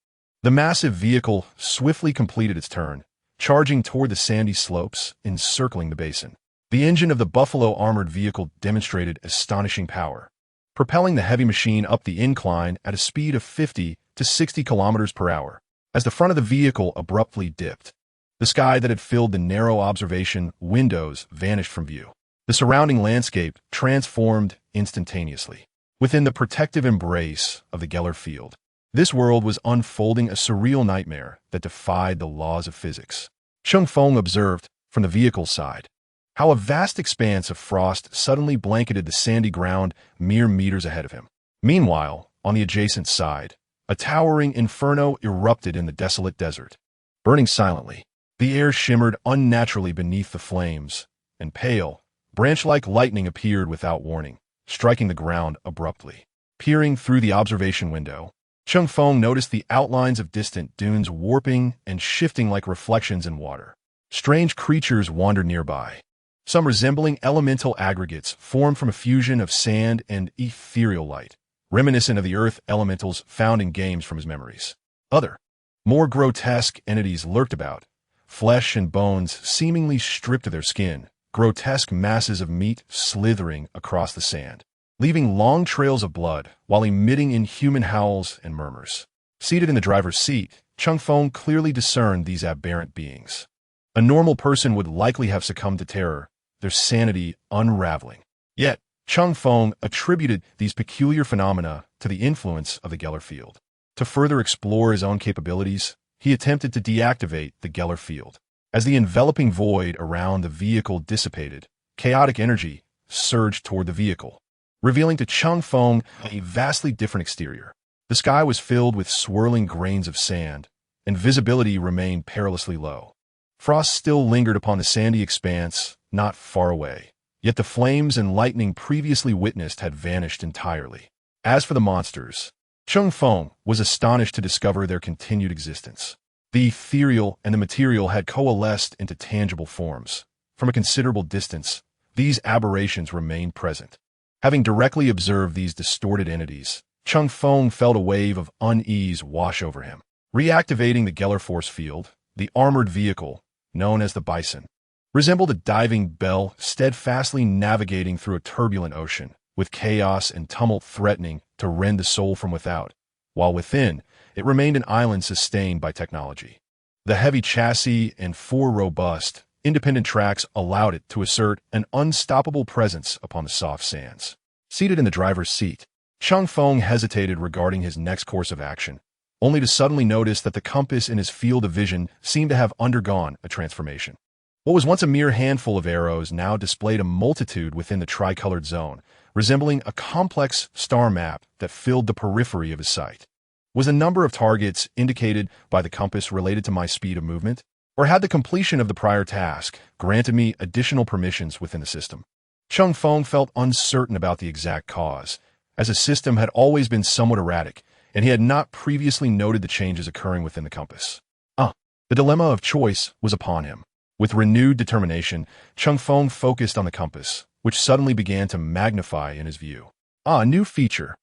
The massive vehicle swiftly completed its turn, charging toward the sandy slopes, encircling the basin. The engine of the Buffalo armored vehicle demonstrated astonishing power, propelling the heavy machine up the incline at a speed of 50 to 60 kilometers per hour. As the front of the vehicle abruptly dipped, the sky that had filled the narrow observation windows vanished from view. The surrounding landscape transformed instantaneously. Within the protective embrace of the Geller field, this world was unfolding a surreal nightmare that defied the laws of physics. Cheng Feng observed, from the vehicle's side, how a vast expanse of frost suddenly blanketed the sandy ground mere meters ahead of him. Meanwhile, on the adjacent side, a towering inferno erupted in the desolate desert. Burning silently, the air shimmered unnaturally beneath the flames, and pale, branch-like lightning appeared without warning, striking the ground abruptly. Peering through the observation window, Cheng Feng noticed the outlines of distant dunes warping and shifting like reflections in water. Strange creatures wandered nearby, some resembling elemental aggregates formed from a fusion of sand and ethereal light, reminiscent of the earth elementals found in games from his memories. Other, more grotesque entities lurked about, flesh and bones seemingly stripped of their skin, grotesque masses of meat slithering across the sand, leaving long trails of blood while emitting inhuman howls and murmurs. Seated in the driver's seat, Cheng Feng clearly discerned these aberrant beings. A normal person would likely have succumbed to terror, their sanity unraveling. Yet, Cheng Feng attributed these peculiar phenomena to the influence of the Geller field. To further explore his own capabilities, he attempted to deactivate the Geller field. As the enveloping void around the vehicle dissipated, chaotic energy surged toward the vehicle, revealing to Cheng Feng a vastly different exterior. The sky was filled with swirling grains of sand, and visibility remained perilously low. Frost still lingered upon the sandy expanse, not far away, yet the flames and lightning previously witnessed had vanished entirely. As for the monsters, Cheng Feng was astonished to discover their continued existence. The ethereal and the material had coalesced into tangible forms. From a considerable distance, these aberrations remained present. Having directly observed these distorted entities, Cheng Feng felt a wave of unease wash over him. Reactivating the Geller force field, the armored vehicle, known as the Bison, resembled a diving bell steadfastly navigating through a turbulent ocean, with chaos and tumult threatening to rend the soul from without, while within, it remained an island sustained by technology. The heavy chassis and four robust, independent tracks allowed it to assert an unstoppable presence upon the soft sands. Seated in the driver's seat, Cheng Feng hesitated regarding his next course of action, only to suddenly notice that the compass in his field of vision seemed to have undergone a transformation. What was once a mere handful of arrows now displayed a multitude within the tricolored zone, resembling a complex star map that filled the periphery of his sight. Was the number of targets indicated by the compass related to my speed of movement? Or had the completion of the prior task granted me additional permissions within the system? Cheng Feng felt uncertain about the exact cause, as the system had always been somewhat erratic, and he had not previously noted the changes occurring within the compass. The dilemma of choice was upon him. With renewed determination, Cheng Feng focused on the compass, which suddenly began to magnify in his view. A new feature.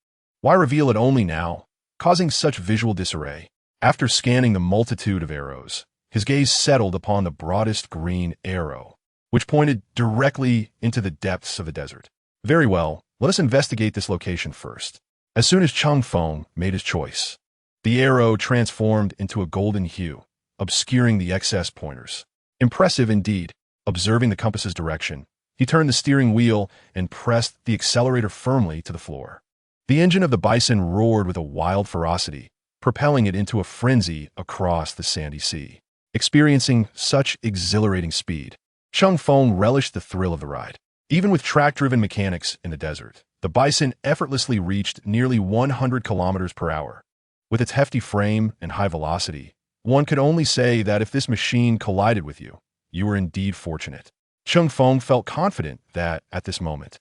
Why reveal it only now, causing such visual disarray? After scanning the multitude of arrows, his gaze settled upon the broadest green arrow, which pointed directly into the depths of the desert. Very well, let us investigate this location first. As soon as Cheng Feng made his choice, The arrow transformed into a golden hue, obscuring the excess pointers. Impressive indeed. Observing the compass's direction, he turned the steering wheel and pressed the accelerator firmly to the floor. The engine of the bison roared with a wild ferocity, propelling it into a frenzy across the sandy sea. Experiencing such exhilarating speed, Cheng Feng relished the thrill of the ride. Even with track-driven mechanics in the desert, the bison effortlessly reached nearly 100 kilometers per hour. With its hefty frame and high velocity, one could only say that if this machine collided with you, you were indeed fortunate. Cheng Feng felt confident that, at this moment,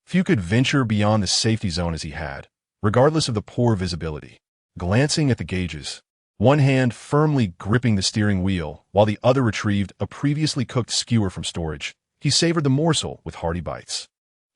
few could venture beyond the safety zone as he had, regardless of the poor visibility. Glancing at the gauges, one hand firmly gripping the steering wheel while the other retrieved a previously cooked skewer from storage, he savored the morsel with hearty bites.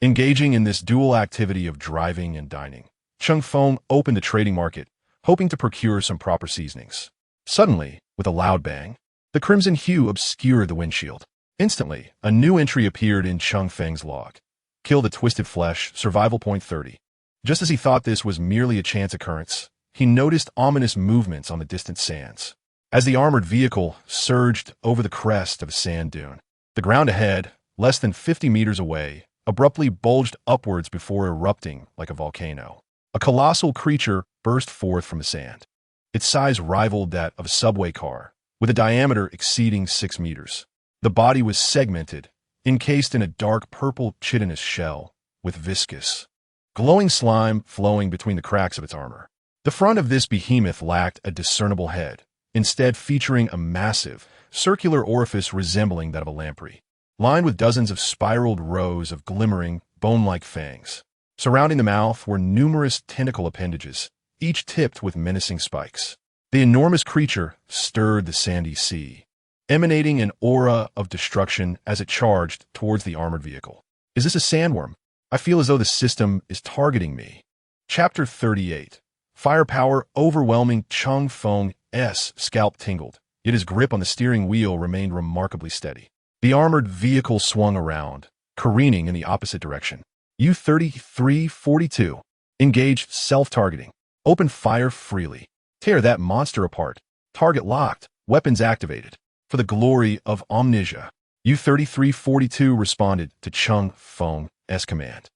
Engaging in this dual activity of driving and dining, Cheng Feng opened the trading market, hoping to procure some proper seasonings. Suddenly, with a loud bang, the crimson hue obscured the windshield. Instantly, a new entry appeared in Cheng Feng's log. Kill the twisted flesh, survival point 30. Just as he thought this was merely a chance occurrence, he noticed ominous movements on the distant sands. As the armored vehicle surged over the crest of a sand dune, the ground ahead, less than 50 meters away, abruptly bulged upwards before erupting like a volcano. A colossal creature burst forth from the sand. Its size rivaled that of a subway car, with a diameter exceeding 6 meters. The body was segmented, encased in a dark purple chitinous shell, with viscous, glowing slime flowing between the cracks of its armor. The front of this behemoth lacked a discernible head, instead featuring a massive, circular orifice resembling that of a lamprey, lined with dozens of spiraled rows of glimmering, bone-like fangs. Surrounding the mouth were numerous tentacle appendages, each tipped with menacing spikes. The enormous creature stirred the sandy sea, emanating an aura of destruction as it charged towards the armored vehicle. Is this a sandworm? I feel as though the system is targeting me. Chapter 38. Firepower overwhelming. Cheng Feng's scalp tingled, yet his grip on the steering wheel remained remarkably steady. The armored vehicle swung around, careening in the opposite direction. U-33-42. Engage self-targeting. Open fire freely. Tear that monster apart. Target locked. Weapons activated. For the glory of Omnisia. U-33-42 responded to Cheng Feng's command.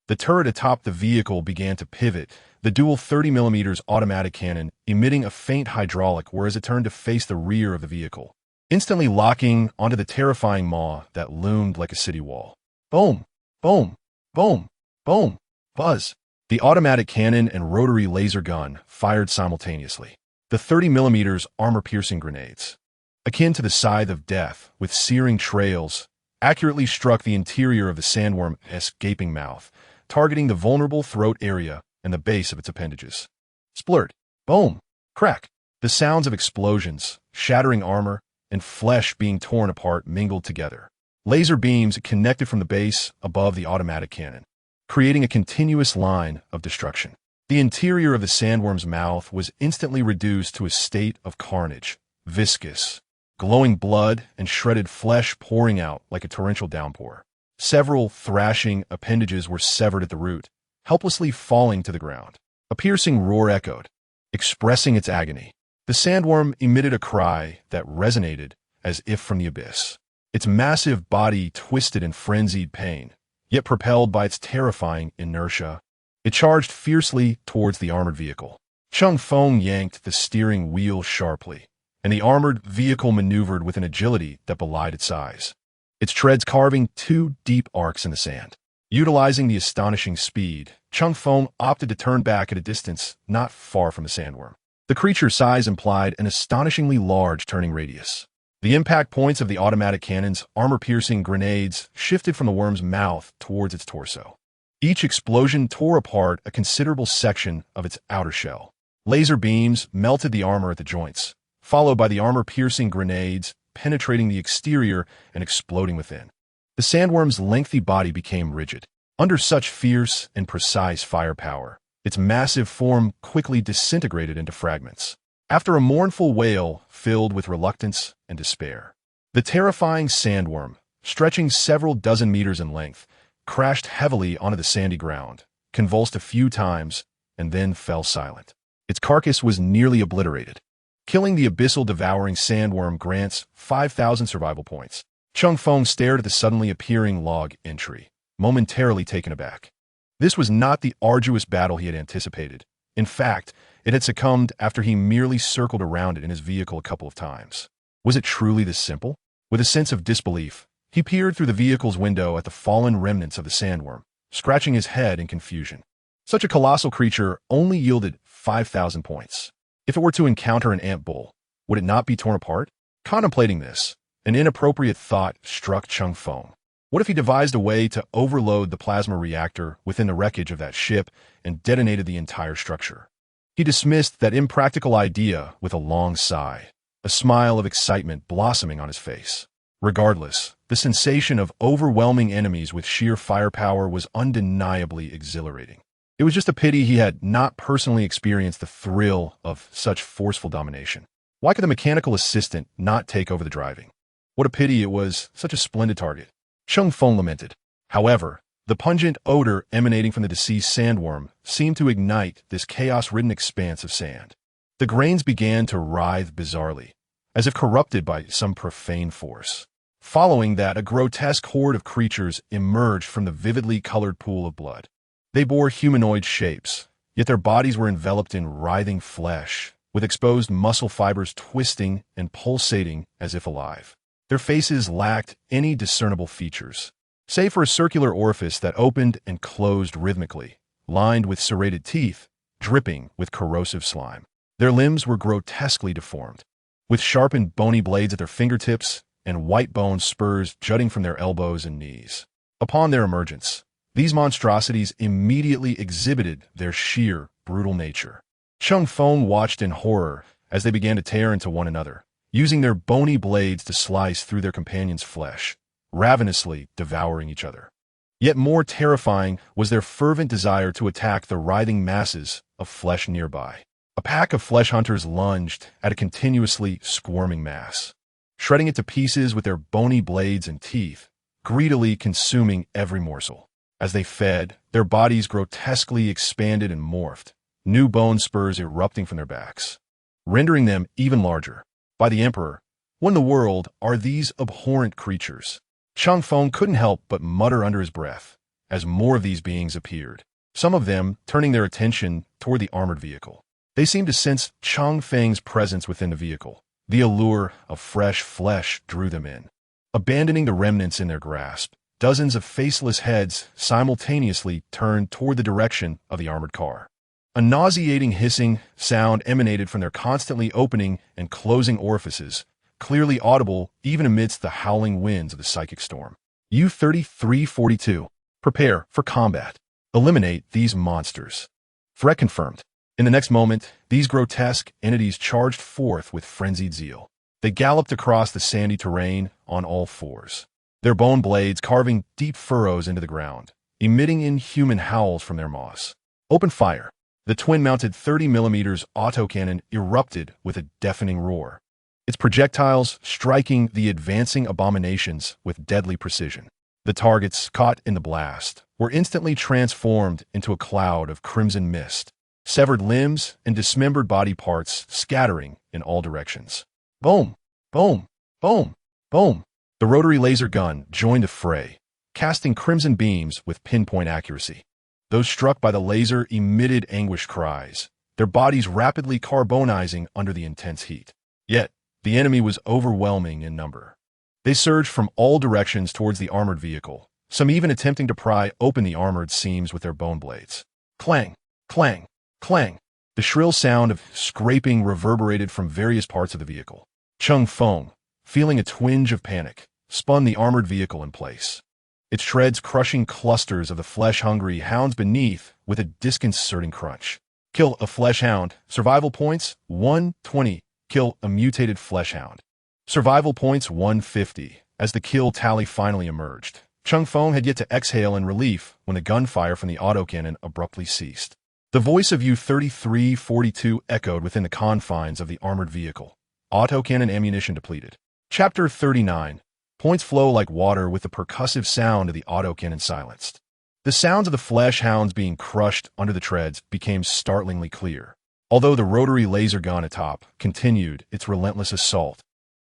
The turret atop the vehicle began to pivot, the dual 30mm automatic cannon emitting a faint hydraulic whereas it turned to face the rear of the vehicle, instantly locking onto the terrifying maw that loomed like a city wall. Boom! Boom! Boom! Boom! Buzz! The automatic cannon and rotary laser gun fired simultaneously. The 30mm armor-piercing grenades, akin to the scythe of death with searing trails, accurately struck the interior of the sandworm's gaping mouth, targeting the vulnerable throat area and the base of its appendages. Splurt! Boom! Crack! The sounds of explosions, shattering armor, and flesh being torn apart mingled together. Laser beams connected from the base above the automatic cannon, creating a continuous line of destruction. The interior of the sandworm's mouth was instantly reduced to a state of carnage, viscous, glowing blood and shredded flesh pouring out like a torrential downpour. Several thrashing appendages were severed at the root, helplessly falling to the ground. A piercing roar echoed, expressing its agony. The sandworm emitted a cry that resonated as if from the abyss. Its massive body twisted in frenzied pain, yet propelled by its terrifying inertia, it charged fiercely towards the armored vehicle. Cheng Feng yanked the steering wheel sharply, and the armored vehicle maneuvered with an agility that belied its size, its treads carving 2 deep arcs in the sand. Utilizing the astonishing speed, Cheng Feng opted to turn back at a distance not far from the sandworm. The creature's size implied an astonishingly large turning radius. The impact points of the automatic cannon's armor-piercing grenades shifted from the worm's mouth towards its torso. Each explosion tore apart a considerable section of its outer shell. Laser beams melted the armor at the joints, followed by the armor-piercing grenades penetrating the exterior and exploding within. The sandworm's lengthy body became rigid. Under such fierce and precise firepower, its massive form quickly disintegrated into fragments. After a mournful wail filled with reluctance and despair, the terrifying sandworm, stretching several dozen meters in length, crashed heavily onto the sandy ground, convulsed a few times, and then fell silent. Its carcass was nearly obliterated. Killing the abyssal devouring sandworm grants 5,000 survival points. Cheng Feng stared at the suddenly appearing log entry, momentarily taken aback. This was not the arduous battle he had anticipated. In fact, it had succumbed after he merely circled around it in his vehicle a couple of times. Was it truly this simple? With a sense of disbelief, he peered through the vehicle's window at the fallen remnants of the sandworm, scratching his head in confusion. Such a colossal creature only yielded 5,000 points. If it were to encounter an ant bull, would it not be torn apart? Contemplating this, an inappropriate thought struck Cheng Feng. What if he devised a way to overload the plasma reactor within the wreckage of that ship and detonated the entire structure? He dismissed that impractical idea with a long sigh, a smile of excitement blossoming on his face. Regardless, the sensation of overwhelming enemies with sheer firepower was undeniably exhilarating. It was just a pity he had not personally experienced the thrill of such forceful domination. Why could the mechanical assistant not take over the driving? What a pity it was such a splendid target. Cheng Feng lamented. However, the pungent odor emanating from the deceased sandworm seemed to ignite this chaos-ridden expanse of sand. The grains began to writhe bizarrely, as if corrupted by some profane force. Following that, a grotesque horde of creatures emerged from the vividly colored pool of blood. They bore humanoid shapes, yet their bodies were enveloped in writhing flesh, with exposed muscle fibers twisting and pulsating as if alive. Their faces lacked any discernible features, save for a circular orifice that opened and closed rhythmically, lined with serrated teeth, dripping with corrosive slime. Their limbs were grotesquely deformed, with sharpened bony blades at their fingertips and white bone spurs jutting from their elbows and knees. Upon their emergence, these monstrosities immediately exhibited their sheer, brutal nature. Cheng Feng watched in horror as they began to tear into one another, using their bony blades to slice through their companions' flesh, ravenously devouring each other. Yet more terrifying was their fervent desire to attack the writhing masses of flesh nearby. A pack of flesh hunters lunged at a continuously squirming mass, shredding it to pieces with their bony blades and teeth, greedily consuming every morsel. As they fed, their bodies grotesquely expanded and morphed, new bone spurs erupting from their backs, rendering them even larger. By the Emperor, what in the world are these abhorrent creatures? Cheng Feng couldn't help but mutter under his breath as more of these beings appeared, some of them turning their attention toward the armored vehicle. They seemed to sense Cheng Feng's presence within the vehicle. The allure of fresh flesh drew them in. Abandoning the remnants in their grasp, dozens of faceless heads simultaneously turned toward the direction of the armored car. A nauseating hissing sound emanated from their constantly opening and closing orifices, clearly audible even amidst the howling winds of the psychic storm. U-3342. Prepare for combat. Eliminate these monsters. Threat confirmed. In the next moment, these grotesque entities charged forth with frenzied zeal. They galloped across the sandy terrain on all fours, their bone blades carving deep furrows into the ground, emitting inhuman howls from their maws. Open fire. The twin-mounted 30mm autocannon erupted with a deafening roar, its projectiles striking the advancing abominations with deadly precision. The targets, caught in the blast, were instantly transformed into a cloud of crimson mist, severed limbs and dismembered body parts scattering in all directions. Boom! Boom! Boom! Boom! The rotary laser gun joined the fray, casting crimson beams with pinpoint accuracy. Those struck by the laser emitted anguished cries, their bodies rapidly carbonizing under the intense heat. Yet, the enemy was overwhelming in number. They surged from all directions towards the armored vehicle, some even attempting to pry open the armored seams with their bone blades. Clang! Clang! Clang! The shrill sound of scraping reverberated from various parts of the vehicle. Cheng Feng, feeling a twinge of panic, spun the armored vehicle in place, its treads crushing clusters of the flesh-hungry hounds beneath with a disconcerting crunch. Kill a flesh hound. Survival points 120. Kill a mutated flesh hound. Survival points 150. As the kill tally finally emerged, Cheng Feng had yet to exhale in relief when the gunfire from the autocannon abruptly ceased. The voice of U-3342 echoed within the confines of the armored vehicle. Autocannon ammunition depleted. Chapter 39. Points flow like water with the percussive sound of the autocannon silenced. The sounds of the flesh hounds being crushed under the treads became startlingly clear. although the rotary laser gun atop continued its relentless assault.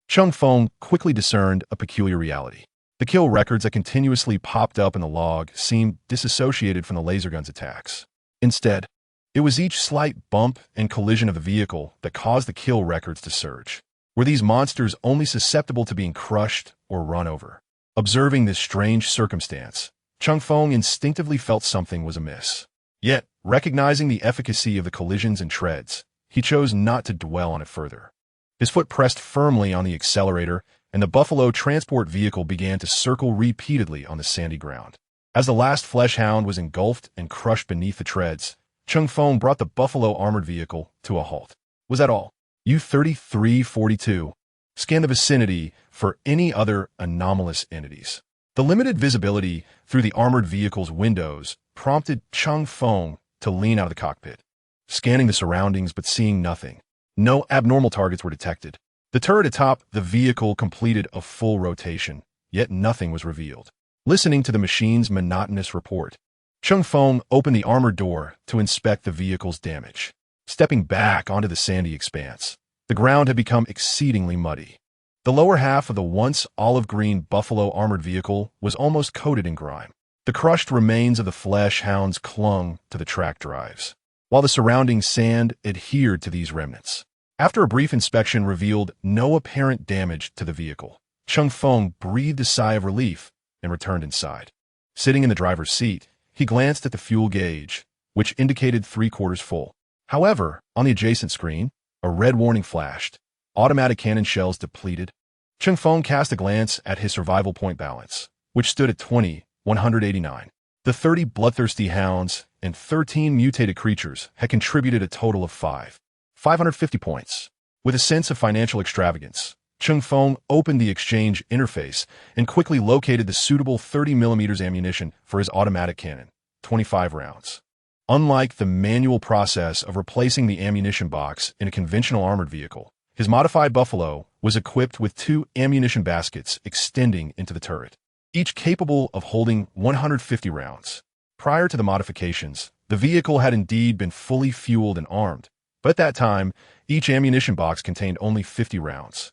Cheng Feng quickly discerned a peculiar reality. The kill records that continuously popped up in the log seemed disassociated from the laser gun's attacks. Instead, it was each slight bump and collision of the vehicle that caused the kill records to surge. Were these monsters only susceptible to being crushed or run over? Observing this strange circumstance, Cheng Feng instinctively felt something was amiss. Yet, recognizing the efficacy of the collisions and treads, he chose not to dwell on it further. His foot pressed firmly on the accelerator, and the Buffalo transport vehicle began to circle repeatedly on the sandy ground. As the last flesh hound was engulfed and crushed beneath the treads, Cheng Feng brought the Buffalo armored vehicle to a halt. Was that all? U-3342. Scan the vicinity for any other anomalous entities. The limited visibility through the armored vehicle's windows prompted Cheng Feng to lean out of the cockpit, scanning the surroundings but seeing nothing. No abnormal targets were detected. The turret atop the vehicle completed a full rotation, yet nothing was revealed. Listening to the machine's monotonous report, Cheng Feng opened the armored door to inspect the vehicle's damage. Stepping back onto the sandy expanse, the ground had become exceedingly muddy. The lower half of the once olive-green Buffalo armored vehicle was almost coated in grime. The crushed remains of the flesh hounds clung to the track drives, while the surrounding sand adhered to these remnants. After a brief inspection revealed no apparent damage to the vehicle, Cheng Feng breathed a sigh of relief and returned inside. Sitting in the driver's seat, he glanced at the fuel gauge, which indicated 3/4 full. However, on the adjacent screen, a red warning flashed. Automatic cannon shells depleted. Cheng Feng cast a glance at his survival point balance, which stood at 20,189. The 30 bloodthirsty hounds and 13 mutated creatures had contributed a total of 550 points. With a sense of financial extravagance, Cheng Feng opened the exchange interface and quickly located the suitable 30mm ammunition for his automatic cannon, 25 rounds. Unlike the manual process of replacing the ammunition box in a conventional armored vehicle, his modified Buffalo was equipped with 2 ammunition baskets extending into the turret, each capable of holding 150 rounds. Prior to the modifications, the vehicle had indeed been fully fueled and armed, but at that time, each ammunition box contained only 50 rounds,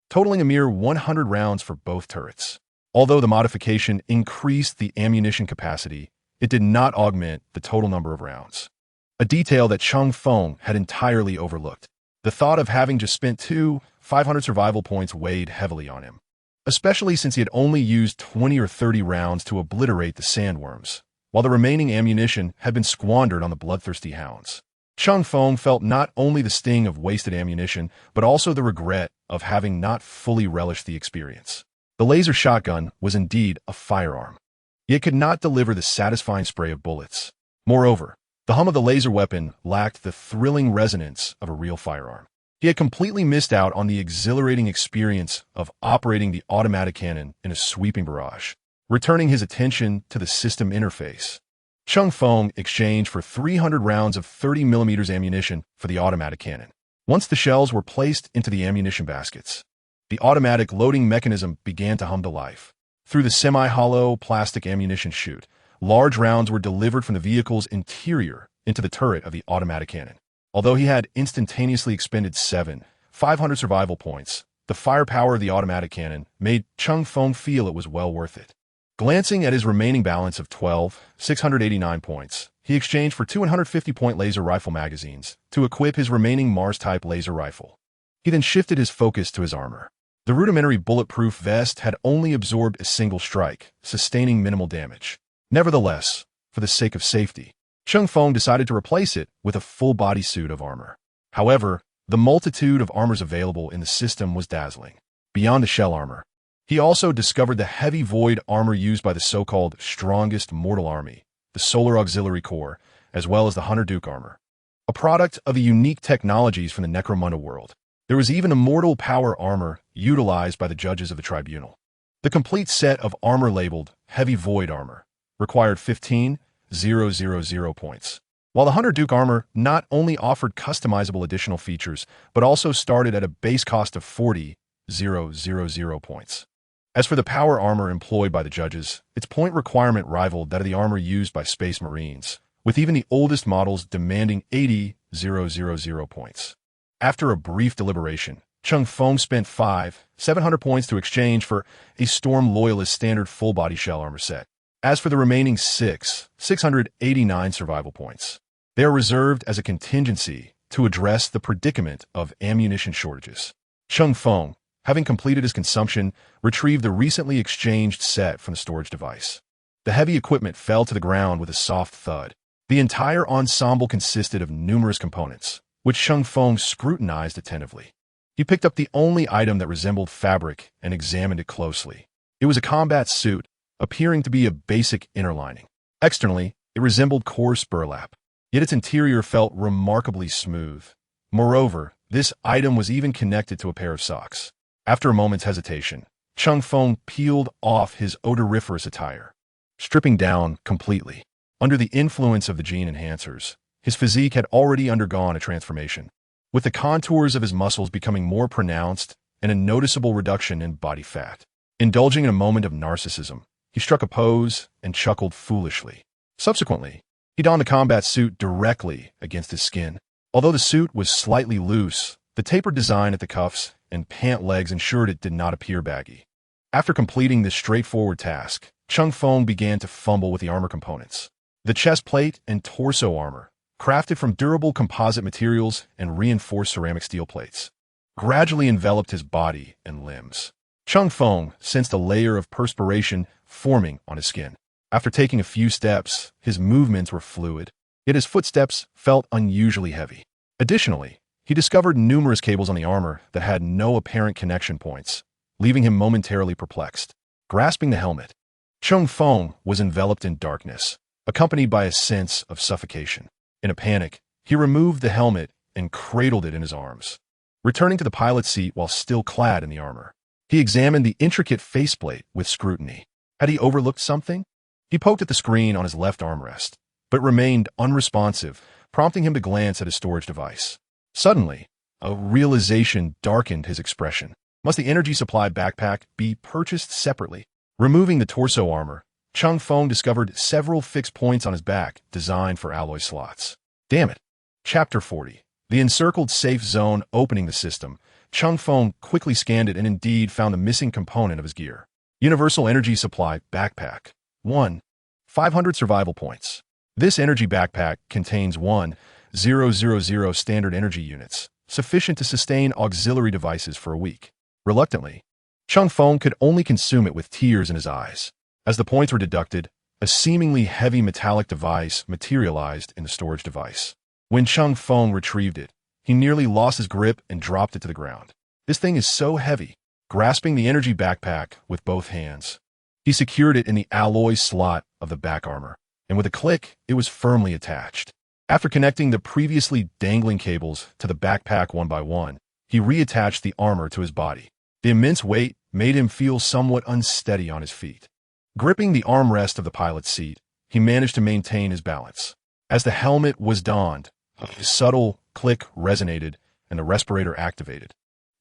totaling a mere 100 rounds for both turrets. Although the modification increased the ammunition capacity, it did not augment the total number of rounds, a detail that Cheng Feng had entirely overlooked. The thought of having just spent 500 survival points weighed heavily on him, especially since he had only used 20 or 30 rounds to obliterate the sandworms, while the remaining ammunition had been squandered on the bloodthirsty hounds. Cheng Feng felt not only the sting of wasted ammunition, but also the regret of having not fully relished the experience. The laser shotgun was indeed a firearm, yet could not deliver the satisfying spray of bullets. Moreover, the hum of the laser weapon lacked the thrilling resonance of a real firearm. He had completely missed out on the exhilarating experience of operating the automatic cannon in a sweeping barrage. Returning his attention to the system interface, Cheng Feng exchanged for 300 rounds of 30mm ammunition for the automatic cannon. Once the shells were placed into the ammunition baskets, the automatic loading mechanism began to hum to life. Through the semi-hollow plastic ammunition chute, large rounds were delivered from the vehicle's interior into the turret of the automatic cannon. Although he had instantaneously expended 500 survival points, the firepower of the automatic cannon made Cheng Feng feel it was well worth it. Glancing at his remaining balance of 689 points, he exchanged for 250-point laser rifle magazines to equip his remaining Mars-type laser rifle. He then shifted his focus to his armor. The rudimentary bulletproof vest had only absorbed a single strike, sustaining minimal damage. Nevertheless, for the sake of safety, Cheng Feng decided to replace it with a full bodysuit of armor. However, the multitude of armors available in the system was dazzling. Beyond the shell armor, he also discovered the heavy void armor used by the so-called strongest mortal army, the Solar Auxiliary Corps, as well as the Hunter Duke armor, a product of the unique technologies from the Necromunda world. There was even immortal power armor utilized by the judges of the tribunal. The complete set of armor labeled Heavy Void Armor required 15,000 points, while the Hunter Duke armor not only offered customizable additional features, but also started at a base cost of 40,000 points. As for the power armor employed by the judges, its point requirement rivaled that of the armor used by Space Marines, with even the oldest models demanding 80,000 points. After a brief deliberation, Cheng Feng spent 700 points to exchange for a Storm Loyalist standard full-body shell armor set. As for the remaining 689 survival points, they are reserved as a contingency to address the predicament of ammunition shortages. Cheng Feng, having completed his consumption, retrieved the recently exchanged set from the storage device. The heavy equipment fell to the ground with a soft thud. The entire ensemble consisted of numerous components, which Cheng Feng scrutinized attentively. He picked up the only item that resembled fabric and examined it closely. It was a combat suit, appearing to be a basic inner lining. Externally, it resembled coarse burlap, yet its interior felt remarkably smooth. Moreover, this item was even connected to a pair of socks. After a moment's hesitation, Cheng Feng peeled off his odoriferous attire, stripping down completely. Under the influence of the gene enhancers, his physique had already undergone a transformation, with the contours of his muscles becoming more pronounced and a noticeable reduction in body fat. Indulging in a moment of narcissism, he struck a pose and chuckled foolishly. Subsequently, he donned the combat suit directly against his skin. Although the suit was slightly loose, the tapered design at the cuffs and pant legs ensured it did not appear baggy. After completing this straightforward task, Cheng Feng began to fumble with the armor components. The chest plate and torso armor, crafted from durable composite materials and reinforced ceramic steel plates, gradually enveloped his body and limbs. Cheng Feng sensed a layer of perspiration forming on his skin. After taking a few steps, his movements were fluid, yet his footsteps felt unusually heavy. Additionally, he discovered numerous cables on the armor that had no apparent connection points, leaving him momentarily perplexed. Grasping the helmet, Cheng Feng was enveloped in darkness, accompanied by a sense of suffocation. In a panic, he removed the helmet and cradled it in his arms. Returning to the pilot's seat while still clad in the armor, he examined the intricate faceplate with scrutiny. Had he overlooked something? He poked at the screen on his left armrest, but remained unresponsive, prompting him to glance at his storage device. Suddenly, a realization darkened his expression. Must the energy supply backpack be purchased separately? Removing the torso armor, Cheng Feng discovered several fixed points on his back designed for alloy slots. Damn it. Chapter 40. The encircled safe zone opening the system. Cheng Feng quickly scanned it and indeed found the missing component of his gear. Universal Energy Supply Backpack. 1. 500 survival points. This energy backpack contains 1,000 standard energy units, sufficient to sustain auxiliary devices for a week. Reluctantly, Cheng Feng could only consume it with tears in his eyes. As the points were deducted, a seemingly heavy metallic device materialized in the storage device. When Cheng Feng retrieved it, he nearly lost his grip and dropped it to the ground. This thing is so heavy. Grasping the energy backpack with both hands, he secured it in the alloy slot of the back armor, and with a click, it was firmly attached. After connecting the previously dangling cables to the backpack one by one, he reattached the armor to his body. The immense weight made him feel somewhat unsteady on his feet. Gripping the armrest of the pilot's seat, he managed to maintain his balance. As the helmet was donned, a subtle click resonated and the respirator activated,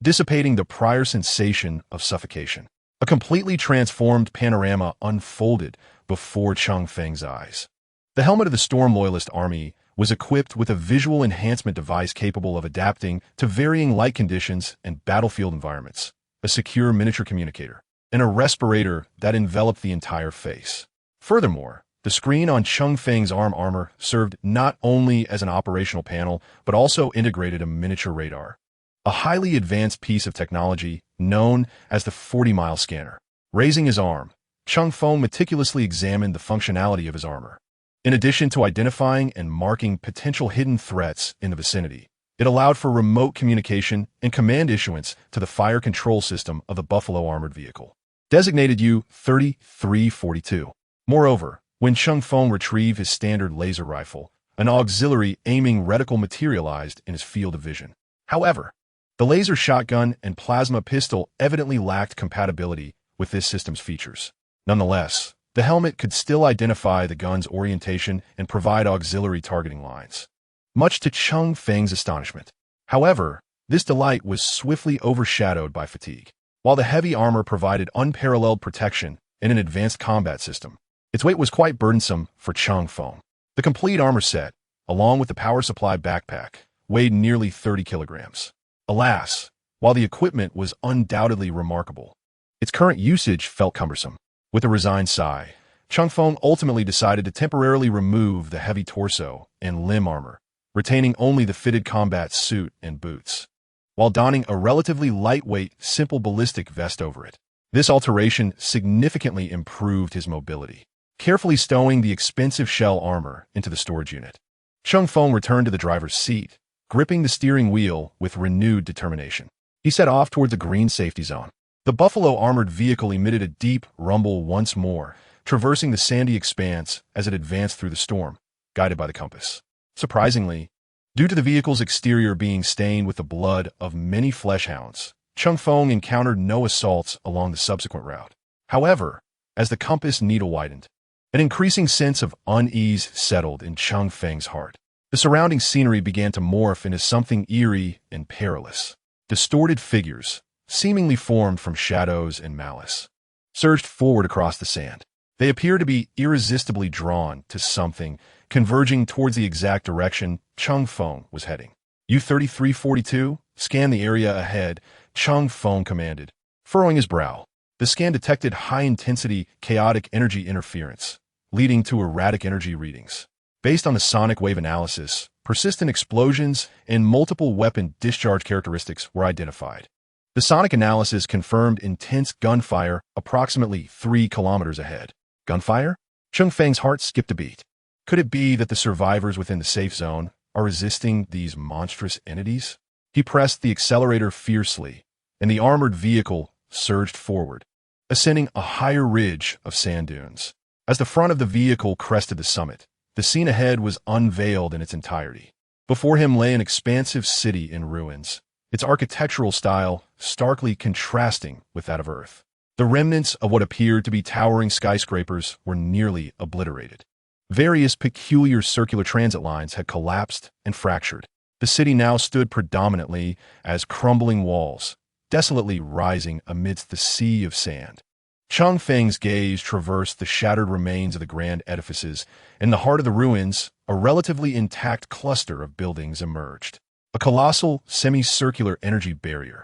dissipating the prior sensation of suffocation. A completely transformed panorama unfolded before Cheng Feng's eyes. The helmet of the Storm Loyalist Army was equipped with a visual enhancement device capable of adapting to varying light conditions and battlefield environments, a secure miniature communicator, and a respirator that enveloped the entire face. Furthermore, the screen on Cheng Feng's armor served not only as an operational panel, but also integrated a miniature radar, a highly advanced piece of technology known as the 40-mile scanner. Raising his arm, Cheng Feng meticulously examined the functionality of his armor. In addition to identifying and marking potential hidden threats in the vicinity, it allowed for remote communication and command issuance to the fire control system of the Buffalo armored vehicle, designated U-3342. Moreover, when Cheng Feng retrieved his standard laser rifle, an auxiliary aiming reticle materialized in his field of vision. However, the laser shotgun and plasma pistol evidently lacked compatibility with this system's features. Nonetheless, the helmet could still identify the gun's orientation and provide auxiliary targeting lines, much to Cheng Feng's astonishment. However, this delight was swiftly overshadowed by fatigue. While the heavy armor provided unparalleled protection and an advanced combat system, its weight was quite burdensome for Cheng Feng. The complete armor set, along with the power supply backpack, weighed nearly 30 kilograms. Alas, while the equipment was undoubtedly remarkable, its current usage felt cumbersome. With a resigned sigh, Cheng Feng ultimately decided to temporarily remove the heavy torso and limb armor, retaining only the fitted combat suit and boots, while donning a relatively lightweight, simple ballistic vest over it. This alteration significantly improved his mobility. Carefully stowing the expensive shell armor into the storage unit, Cheng Feng returned to the driver's seat, gripping the steering wheel with renewed determination. He set off toward the green safety zone. The Buffalo armored vehicle emitted a deep rumble once more, traversing the sandy expanse as it advanced through the storm, guided by the compass. Surprisingly, due to the vehicle's exterior being stained with the blood of many fleshhounds, Cheng Feng encountered no assaults along the subsequent route. However, as the compass needle widened, an increasing sense of unease settled in Cheng Feng's heart. The surrounding scenery began to morph into something eerie and perilous. Distorted figures, seemingly formed from shadows and malice, surged forward across the sand. They appeared to be irresistibly drawn to something, converging towards the exact direction Cheng Feng was heading. U-3342, scan the area ahead, Cheng Feng commanded, furrowing his brow. The scan detected high-intensity, chaotic energy interference, leading to erratic energy readings. Based on the sonic wave analysis, persistent explosions and multiple weapon discharge characteristics were identified. The sonic analysis confirmed intense gunfire approximately 3 kilometers ahead. Gunfire? Cheng Feng's heart skipped a beat. Could it be that the survivors within the safe zone are resisting these monstrous entities? He pressed the accelerator fiercely, and the armored vehicle surged forward, ascending a higher ridge of sand dunes. As the front of the vehicle crested the summit, the scene ahead was unveiled in its entirety. Before him lay an expansive city in ruins, its architectural style starkly contrasting with that of Earth. The remnants of what appeared to be towering skyscrapers were nearly obliterated. Various peculiar circular transit lines had collapsed and fractured. The city now stood predominantly as crumbling walls, desolately rising amidst the sea of sand. Cheng Feng's gaze traversed the shattered remains of the grand edifices. In the heart of the ruins, a relatively intact cluster of buildings emerged. A colossal, semicircular energy barrier,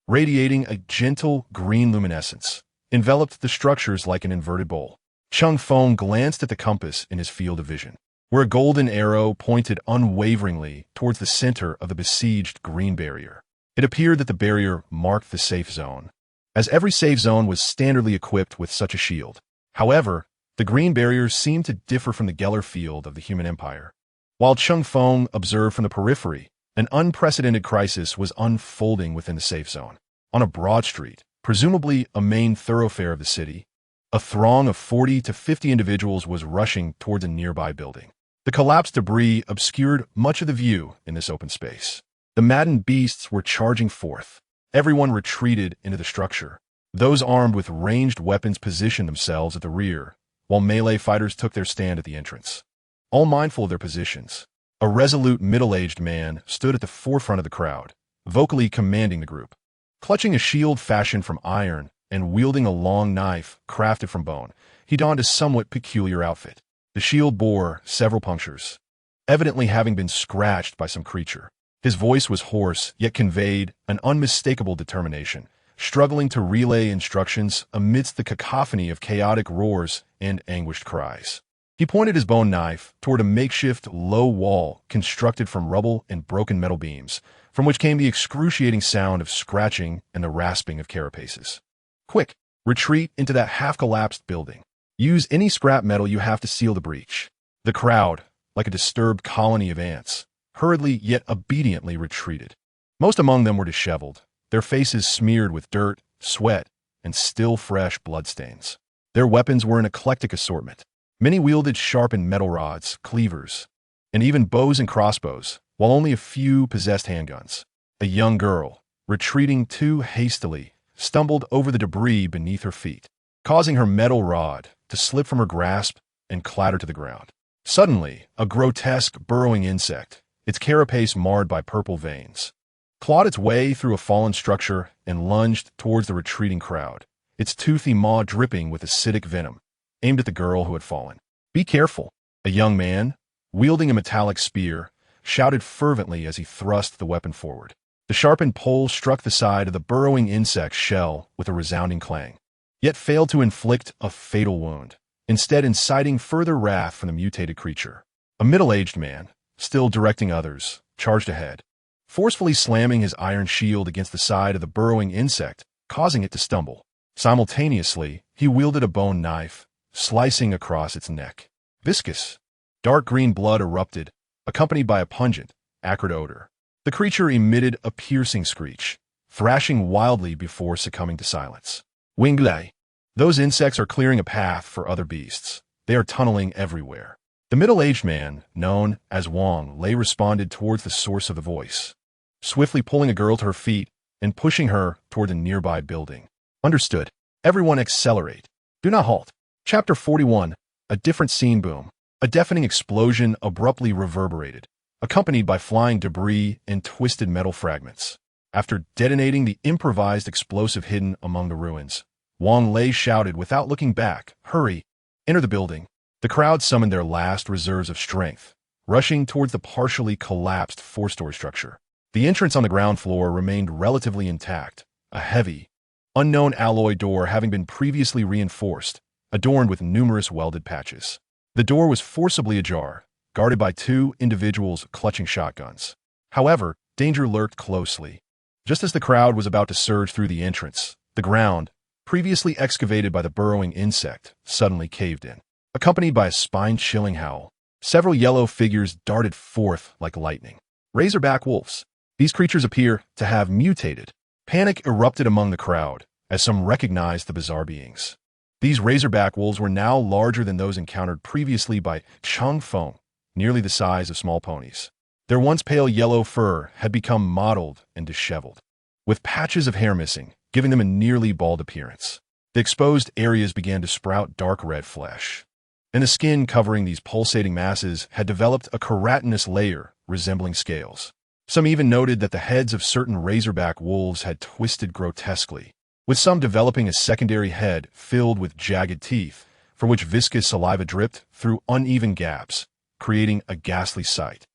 radiating a gentle green luminescence, enveloped the structures like an inverted bowl. Cheng Feng glanced at the compass in his field of vision, where a golden arrow pointed unwaveringly towards the center of the besieged green barrier. It appeared that the barrier marked the safe zone, as every safe zone was standardly equipped with such a shield. However, the green barrier seemed to differ from the Geller field of the human empire. While Cheng Feng observed from the periphery, an unprecedented crisis was unfolding within the safe zone. On a broad street, presumably a main thoroughfare of the city, a throng of 40 to 50 individuals was rushing towards a nearby building. The collapsed debris obscured much of the view in this open space. The maddened beasts were charging forth. Everyone retreated into the structure. Those armed with ranged weapons positioned themselves at the rear, while melee fighters took their stand at the entrance. All mindful of their positions, a resolute middle-aged man stood at the forefront of the crowd, vocally commanding the group. Clutching a shield fashioned from iron and wielding a long knife crafted from bone, he donned a somewhat peculiar outfit. The shield bore several punctures, evidently having been scratched by some creature. His voice was hoarse, yet conveyed an unmistakable determination, struggling to relay instructions amidst the cacophony of chaotic roars and anguished cries. He pointed his bone knife toward a makeshift low wall constructed from rubble and broken metal beams, from which came the excruciating sound of scratching and the rasping of carapaces. Quick, retreat into that half-collapsed building. Use any scrap metal you have to seal the breach. The crowd, like a disturbed colony of ants, hurriedly yet obediently retreated. Most among them were disheveled, their faces smeared with dirt, sweat, and still fresh bloodstains. Their weapons were an eclectic assortment. Many wielded sharpened metal rods, cleavers, and even bows and crossbows, while only a few possessed handguns. A young girl, retreating too hastily, stumbled over the debris beneath her feet, causing her metal rod to slip from her grasp and clatter to the ground. Suddenly, a grotesque, burrowing insect, its carapace marred by purple veins, clawed its way through a fallen structure and lunged towards the retreating crowd, its toothy maw dripping with acidic venom, aimed at the girl who had fallen. Be careful, a young man, wielding a metallic spear, shouted fervently as he thrust the weapon forward. The sharpened pole struck the side of the burrowing insect's shell with a resounding clang, yet failed to inflict a fatal wound, instead inciting further wrath from the mutated creature. A middle-aged man, still directing others, charged ahead, forcefully slamming his iron shield against the side of the burrowing insect, causing it to stumble. Simultaneously, he wielded a bone knife, slicing across its neck. Viscous, dark green blood erupted, accompanied by a pungent, acrid odor. The creature emitted a piercing screech, thrashing wildly before succumbing to silence. Winglai. Those insects are clearing a path for other beasts. They are tunneling everywhere. The middle-aged man, known as Wang Lei, responded towards the source of the voice, swiftly pulling a girl to her feet and pushing her toward a nearby building. Understood. Everyone accelerate. Do not halt. Chapter 41. A different scene boom. A deafening explosion abruptly reverberated, accompanied by flying debris and twisted metal fragments. After detonating the improvised explosive hidden among the ruins, Wang Lei shouted without looking back, "Hurry! Enter the building." The crowd summoned their last reserves of strength, rushing towards the partially collapsed four-story structure. The entrance on the ground floor remained relatively intact, a heavy, unknown alloy door having been previously reinforced, adorned with numerous welded patches. The door was forcibly ajar, guarded by two individuals clutching shotguns. However, danger lurked closely. Just as the crowd was about to surge through the entrance, the ground, previously excavated by the burrowing insect, suddenly caved in. Accompanied by a spine-chilling howl, several yellow figures darted forth like lightning. Razorback wolves. These creatures appear to have mutated. Panic erupted among the crowd as some recognized the bizarre beings. These razorback wolves were now larger than those encountered previously by Cheng Feng, nearly the size of small ponies. Their once pale yellow fur had become mottled and disheveled, with patches of hair missing, giving them a nearly bald appearance. The exposed areas began to sprout dark red flesh, and the skin covering these pulsating masses had developed a keratinous layer resembling scales. Some even noted that the heads of certain razorback wolves had twisted grotesquely, with some developing a secondary head filled with jagged teeth, from which viscous saliva dripped through uneven gaps, creating a ghastly sight.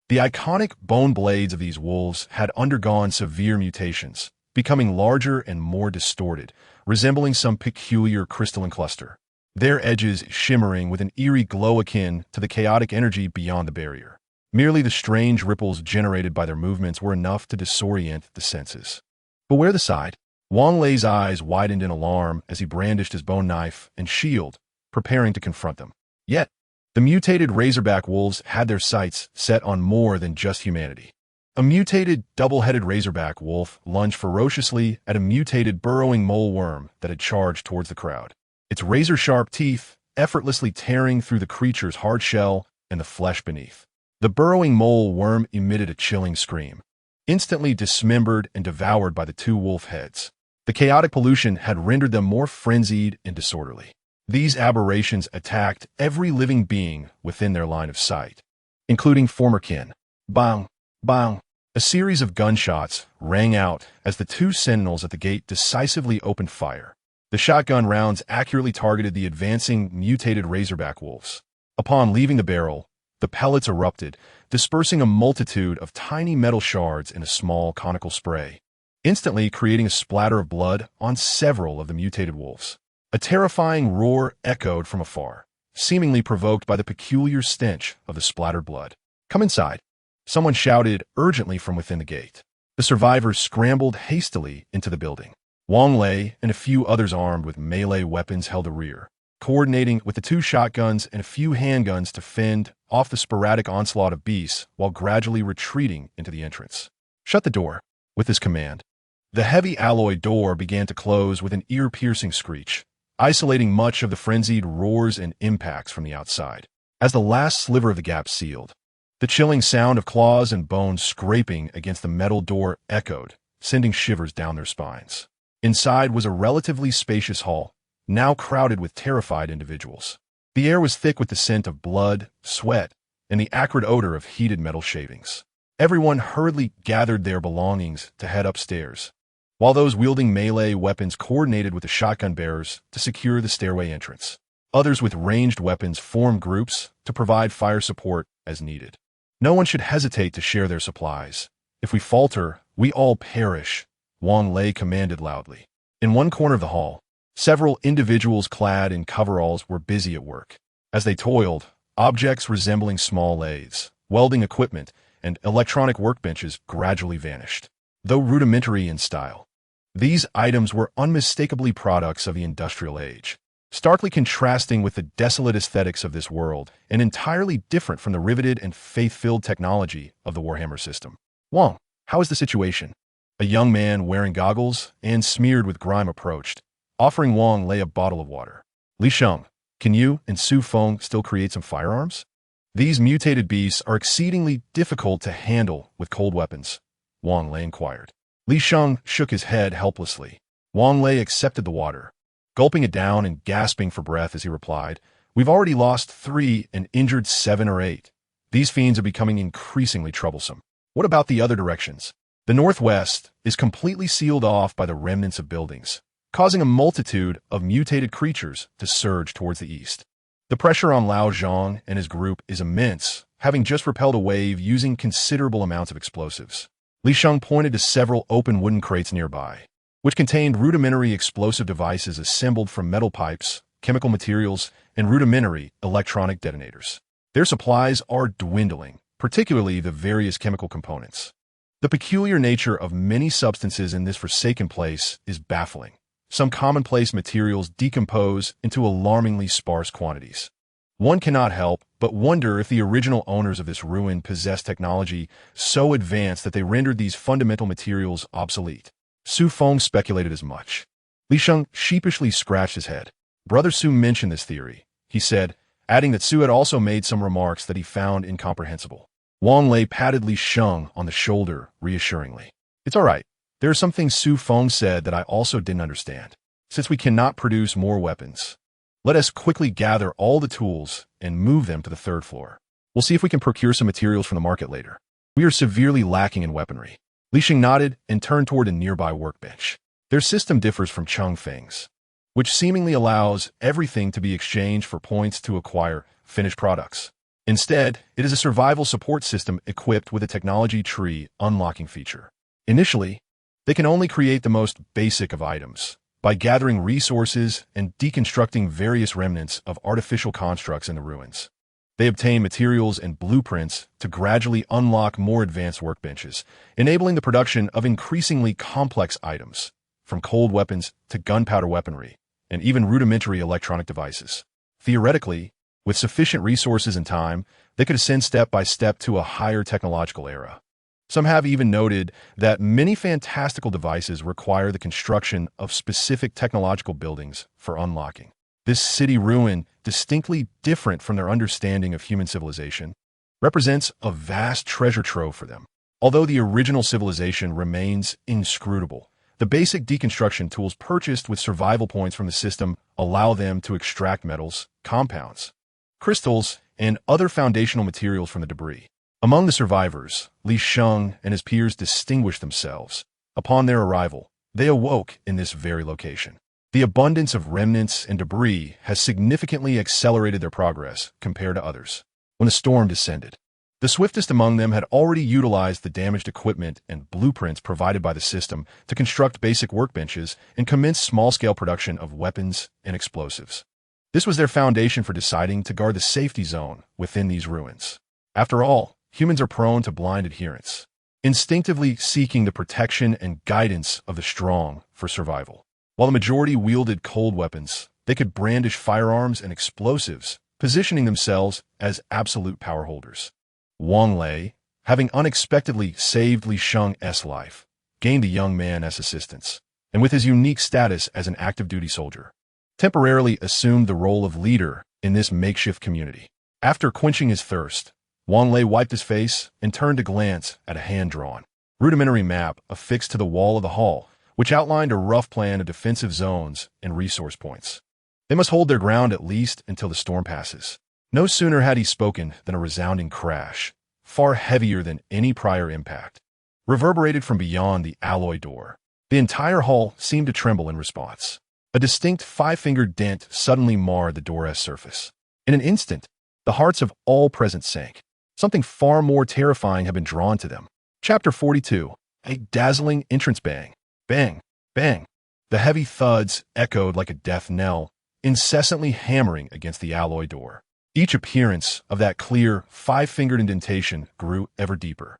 The iconic bone blades of these wolves had undergone severe mutations, becoming larger and more distorted, resembling some peculiar crystalline cluster, their edges shimmering with an eerie glow akin to the chaotic energy beyond the barrier. Merely the strange ripples generated by their movements were enough to disorient the senses. Beware the side. Wang Lei's eyes widened in alarm as he brandished his bone knife and shield, preparing to confront them. Yet, the mutated razorback wolves had their sights set on more than just humanity. A mutated, double-headed razorback wolf lunged ferociously at a mutated burrowing mole worm that had charged towards the crowd, its razor-sharp teeth effortlessly tearing through the creature's hard shell and the flesh beneath. The burrowing mole worm emitted a chilling scream, instantly dismembered and devoured by the two wolf heads. The chaotic pollution had rendered them more frenzied and disorderly. These aberrations attacked every living being within their line of sight, including former kin. Bang! Bang! A series of gunshots rang out as the two sentinels at the gate decisively opened fire. The shotgun rounds accurately targeted the advancing, mutated razorback wolves. Upon leaving the barrel, the pellets erupted, dispersing a multitude of tiny metal shards in a small conical spray, instantly creating a splatter of blood on several of the mutated wolves. A terrifying roar echoed from afar, seemingly provoked by the peculiar stench of the splattered blood. "Come inside," someone shouted urgently from within the gate. The survivors scrambled hastily into the building. Wang Lei and a few others armed with melee weapons held the rear, coordinating with the two shotguns and a few handguns to fend off the sporadic onslaught of beasts while gradually retreating into the entrance. "Shut the door." With this command, the heavy alloy door began to close with an ear-piercing screech, isolating much of the frenzied roars and impacts from the outside. As the last sliver of the gap sealed, the chilling sound of claws and bones scraping against the metal door echoed, sending shivers down their spines. Inside was a relatively spacious hall, now crowded with terrified individuals. The air was thick with the scent of blood, sweat, and the acrid odor of heated metal shavings. Everyone hurriedly gathered their belongings to head upstairs, while those wielding melee weapons coordinated with the shotgun bearers to secure the stairway entrance. Others with ranged weapons formed groups to provide fire support as needed. No one should hesitate to share their supplies. If we falter, we all perish, Wang Lei commanded loudly. In one corner of the hall, several individuals clad in coveralls were busy at work. As they toiled, objects resembling small lathes, welding equipment, and electronic workbenches gradually vanished. Though rudimentary in style, these items were unmistakably products of the industrial age, starkly contrasting with the desolate aesthetics of this world and entirely different from the riveted and faith-filled technology of the Warhammer system. Wang, how is the situation? A young man wearing goggles and smeared with grime approached, offering Wang Lei a bottle of water. Li Sheng, can you and Su Feng still create some firearms? These mutated beasts are exceedingly difficult to handle with cold weapons, Wang Lei inquired. Li Sheng shook his head helplessly. Wang Lei accepted the water, gulping it down and gasping for breath as he replied, "We've already lost 3 and injured 7 or 8. These fiends are becoming increasingly troublesome." What about the other directions? The northwest is completely sealed off by the remnants of buildings, causing a multitude of mutated creatures to surge towards the east. The pressure on Lao Zhang and his group is immense, having just repelled a wave using considerable amounts of explosives. Li Sheng pointed to several open wooden crates nearby, which contained rudimentary explosive devices assembled from metal pipes, chemical materials, and rudimentary electronic detonators. Their supplies are dwindling, particularly the various chemical components. The peculiar nature of many substances in this forsaken place is baffling. Some commonplace materials decompose into alarmingly sparse quantities. One cannot help but wonder if the original owners of this ruin possessed technology so advanced that they rendered these fundamental materials obsolete. Su Feng speculated as much. Li Sheng sheepishly scratched his head. Brother Su mentioned this theory, he said, adding that Su had also made some remarks that he found incomprehensible. Wang Lei patted Li Sheng on the shoulder reassuringly. It's all right. There are some things Su Feng said that I also didn't understand. Since we cannot produce more weapons, let us quickly gather all the tools and move them to the 3rd floor. We'll see if we can procure some materials from the market later. We are severely lacking in weaponry. Li Sheng nodded and turned toward a nearby workbench. Their system differs from Cheng Feng's, which seemingly allows everything to be exchanged for points to acquire finished products. Instead, it is a survival support system equipped with a technology tree unlocking feature. Initially, they can only create the most basic of items by gathering resources and deconstructing various remnants of artificial constructs in the ruins. They obtain materials and blueprints to gradually unlock more advanced workbenches, enabling the production of increasingly complex items, from cold weapons to gunpowder weaponry, and even rudimentary electronic devices. Theoretically, with sufficient resources and time, they could ascend step by step to a higher technological era. Some have even noted that many fantastical devices require the construction of specific technological buildings for unlocking. This city ruin, distinctly different from their understanding of human civilization, represents a vast treasure trove for them. Although the original civilization remains inscrutable, the basic deconstruction tools purchased with survival points from the system allow them to extract metals, compounds, crystals, and other foundational materials from the debris. Among the survivors, Li Sheng and his peers distinguished themselves. Upon their arrival, they awoke in this very location. The abundance of remnants and debris has significantly accelerated their progress compared to others. When the storm descended, the swiftest among them had already utilized the damaged equipment and blueprints provided by the system to construct basic workbenches and commence small-scale production of weapons and explosives. This was their foundation for deciding to guard the safety zone within these ruins. After all, humans are prone to blind adherence, instinctively seeking the protection and guidance of the strong for survival. While the majority wielded cold weapons, they could brandish firearms and explosives, positioning themselves as absolute power holders. Wang Lei, having unexpectedly saved Li Sheng's life, gained the young man as assistance, and with his unique status as an active duty soldier, temporarily assumed the role of leader in this makeshift community. After quenching his thirst, Wang Lei wiped his face and turned to glance at a hand-drawn, rudimentary map affixed to the wall of the hall, which outlined a rough plan of defensive zones and resource points. They must hold their ground at least until the storm passes. No sooner had he spoken than a resounding crash, far heavier than any prior impact, reverberated from beyond the alloy door. The entire hall seemed to tremble in response. A distinct 5-fingered dent suddenly marred the door's surface. In an instant, the hearts of all present sank. Something far more terrifying had been drawn to them. Chapter 42. A dazzling entrance bang. Bang. Bang. The heavy thuds echoed like a death knell, incessantly hammering against the alloy door. Each appearance of that clear, five-fingered indentation grew ever deeper.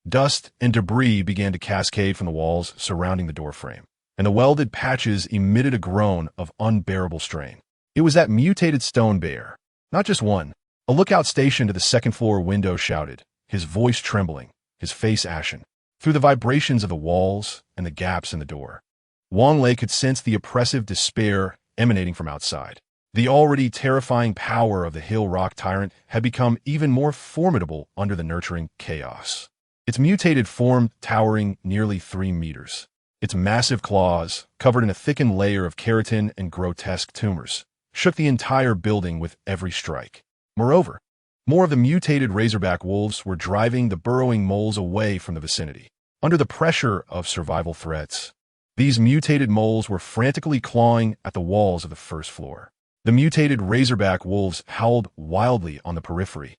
Dust and debris began to cascade from the walls surrounding the doorframe, and the welded patches emitted a groan of unbearable strain. It was that mutated stone bear. Not just one. A lookout stationed at the second-floor window shouted, his voice trembling, his face ashen, through the vibrations of the walls and the gaps in the door. Wang Lei could sense the oppressive despair emanating from outside. The already terrifying power of the hill rock tyrant had become even more formidable under the nurturing chaos. Its mutated form towering nearly 3 meters. Its massive claws, covered in a thickened layer of keratin and grotesque tumors, shook the entire building with every strike. Moreover, more of the mutated razorback wolves were driving the burrowing moles away from the vicinity. Under the pressure of survival threats, these mutated moles were frantically clawing at the walls of the first floor. The mutated razorback wolves howled wildly on the periphery,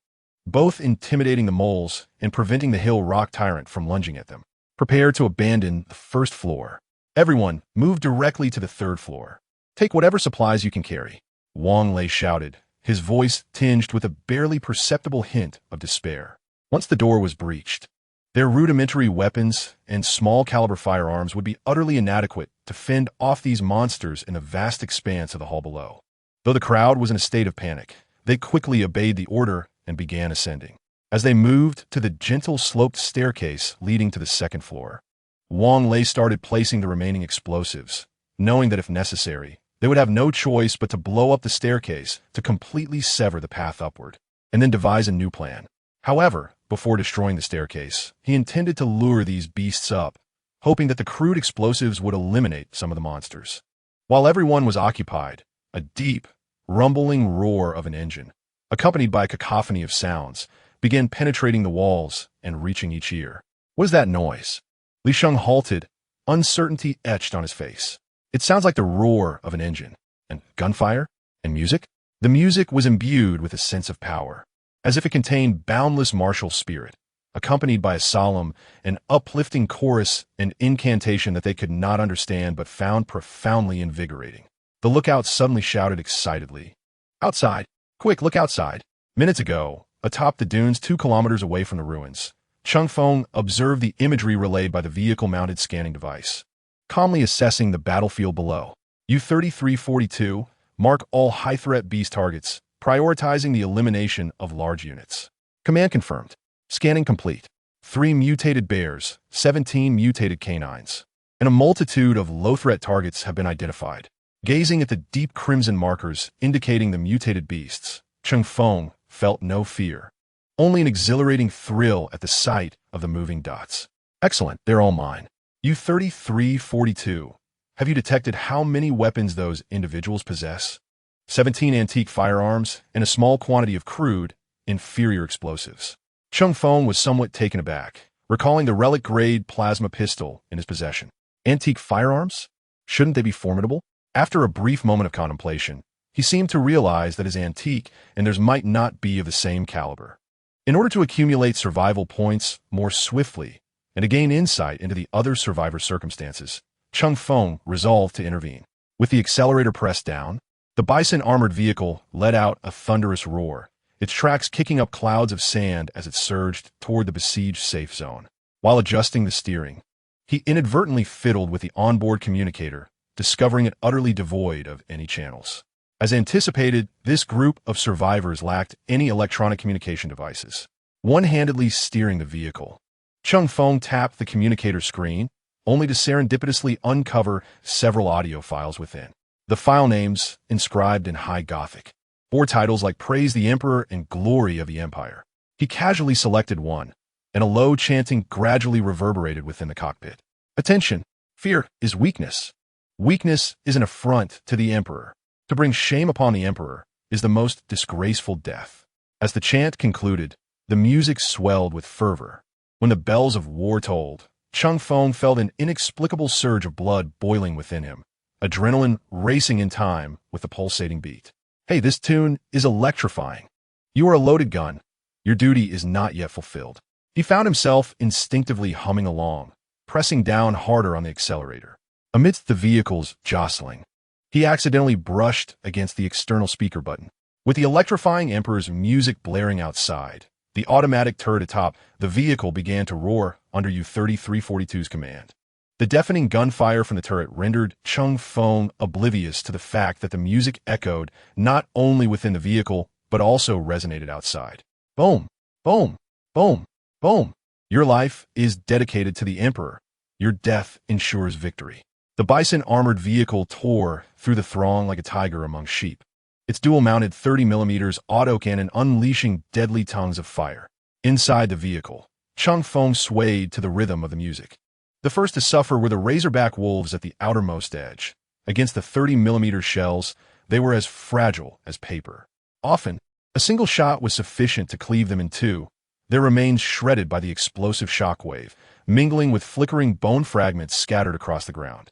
both intimidating the moles and preventing the hill rock tyrant from lunging at them. Prepare to abandon the first floor. Everyone, move directly to the third floor. Take whatever supplies you can carry. Wang Lei shouted, his voice tinged with a barely perceptible hint of despair. Once the door was breached, their rudimentary weapons and small-caliber firearms would be utterly inadequate to fend off these monsters in the vast expanse of the hall below. Though the crowd was in a state of panic, they quickly obeyed the order and began ascending. As they moved to the gentle sloped staircase leading to the second floor, Wang Lei started placing the remaining explosives, knowing that if necessary, they would have no choice but to blow up the staircase to completely sever the path upward, and then devise a new plan. However, before destroying the staircase, he intended to lure these beasts up, hoping that the crude explosives would eliminate some of the monsters. While everyone was occupied, a deep, rumbling roar of an engine, accompanied by a cacophony of sounds, began penetrating the walls and reaching each ear. What is that noise? Li Sheng halted, uncertainty etched on his face. It sounds like the roar of an engine. And gunfire? And music? The music was imbued with a sense of power, as if it contained boundless martial spirit, accompanied by a solemn and uplifting chorus and incantation that they could not understand but found profoundly invigorating. The lookout suddenly shouted excitedly, "Outside! Quick, look outside!" Minutes ago, atop the dunes 2 kilometers away from the ruins, Cheng Feng observed the imagery relayed by the vehicle-mounted scanning device, calmly assessing the battlefield below. U-3342, mark all high-threat beast targets, prioritizing the elimination of large units. Command confirmed. Scanning complete. 3 mutated bears, 17 mutated canines, and a multitude of low-threat targets have been identified. Gazing at the deep crimson markers indicating the mutated beasts, Cheng Feng felt no fear, only an exhilarating thrill at the sight of the moving dots. Excellent, they're all mine. U-3342, have you detected how many weapons those individuals possess? 17 antique firearms and a small quantity of crude, inferior explosives. Cheng Feng was somewhat taken aback, recalling the relic-grade plasma pistol in his possession. Antique firearms? Shouldn't they be formidable? After a brief moment of contemplation, he seemed to realize that his antique and theirs might not be of the same caliber. In order to accumulate survival points more swiftly and to gain insight into the other survivors' circumstances, Cheng Feng resolved to intervene. With the accelerator pressed down, the bison armored vehicle let out a thunderous roar, its tracks kicking up clouds of sand as it surged toward the besieged safe zone. While adjusting the steering, he inadvertently fiddled with the onboard communicator, discovering it utterly devoid of any channels. As anticipated, this group of survivors lacked any electronic communication devices. One-handedly steering the vehicle, Cheng Feng tapped the communicator screen, only to serendipitously uncover several audio files within. The file names, inscribed in High Gothic, bore titles like Praise the Emperor and Glory of the Empire. He casually selected one, and a low chanting gradually reverberated within the cockpit. Attention! Fear is weakness. Weakness is an affront to the Emperor. To bring shame upon the Emperor is the most disgraceful death. As the chant concluded, the music swelled with fervor. When the bells of war tolled, Cheng Feng felt an inexplicable surge of blood boiling within him, adrenaline racing in time with the pulsating beat. Hey, this tune is electrifying. You are a loaded gun. Your duty is not yet fulfilled. He found himself instinctively humming along, pressing down harder on the accelerator. Amidst the vehicle's jostling, he accidentally brushed against the external speaker button. With the electrifying Emperor's music blaring outside, the automatic turret atop the vehicle began to roar under U-3342's command. The deafening gunfire from the turret rendered Cheng Feng oblivious to the fact that the music echoed not only within the vehicle, but also resonated outside. Boom! Boom! Boom! Boom! Your life is dedicated to the Emperor. Your death ensures victory. The Bison armored vehicle tore through the throng like a tiger among sheep, its dual-mounted 30mm autocannon unleashing deadly tongues of fire. Inside the vehicle, Cheng Feng swayed to the rhythm of the music. The first to suffer were the razorback wolves at the outermost edge. Against the 30mm shells, they were as fragile as paper. Often, a single shot was sufficient to cleave them in two, their remains shredded by the explosive shockwave, mingling with flickering bone fragments scattered across the ground.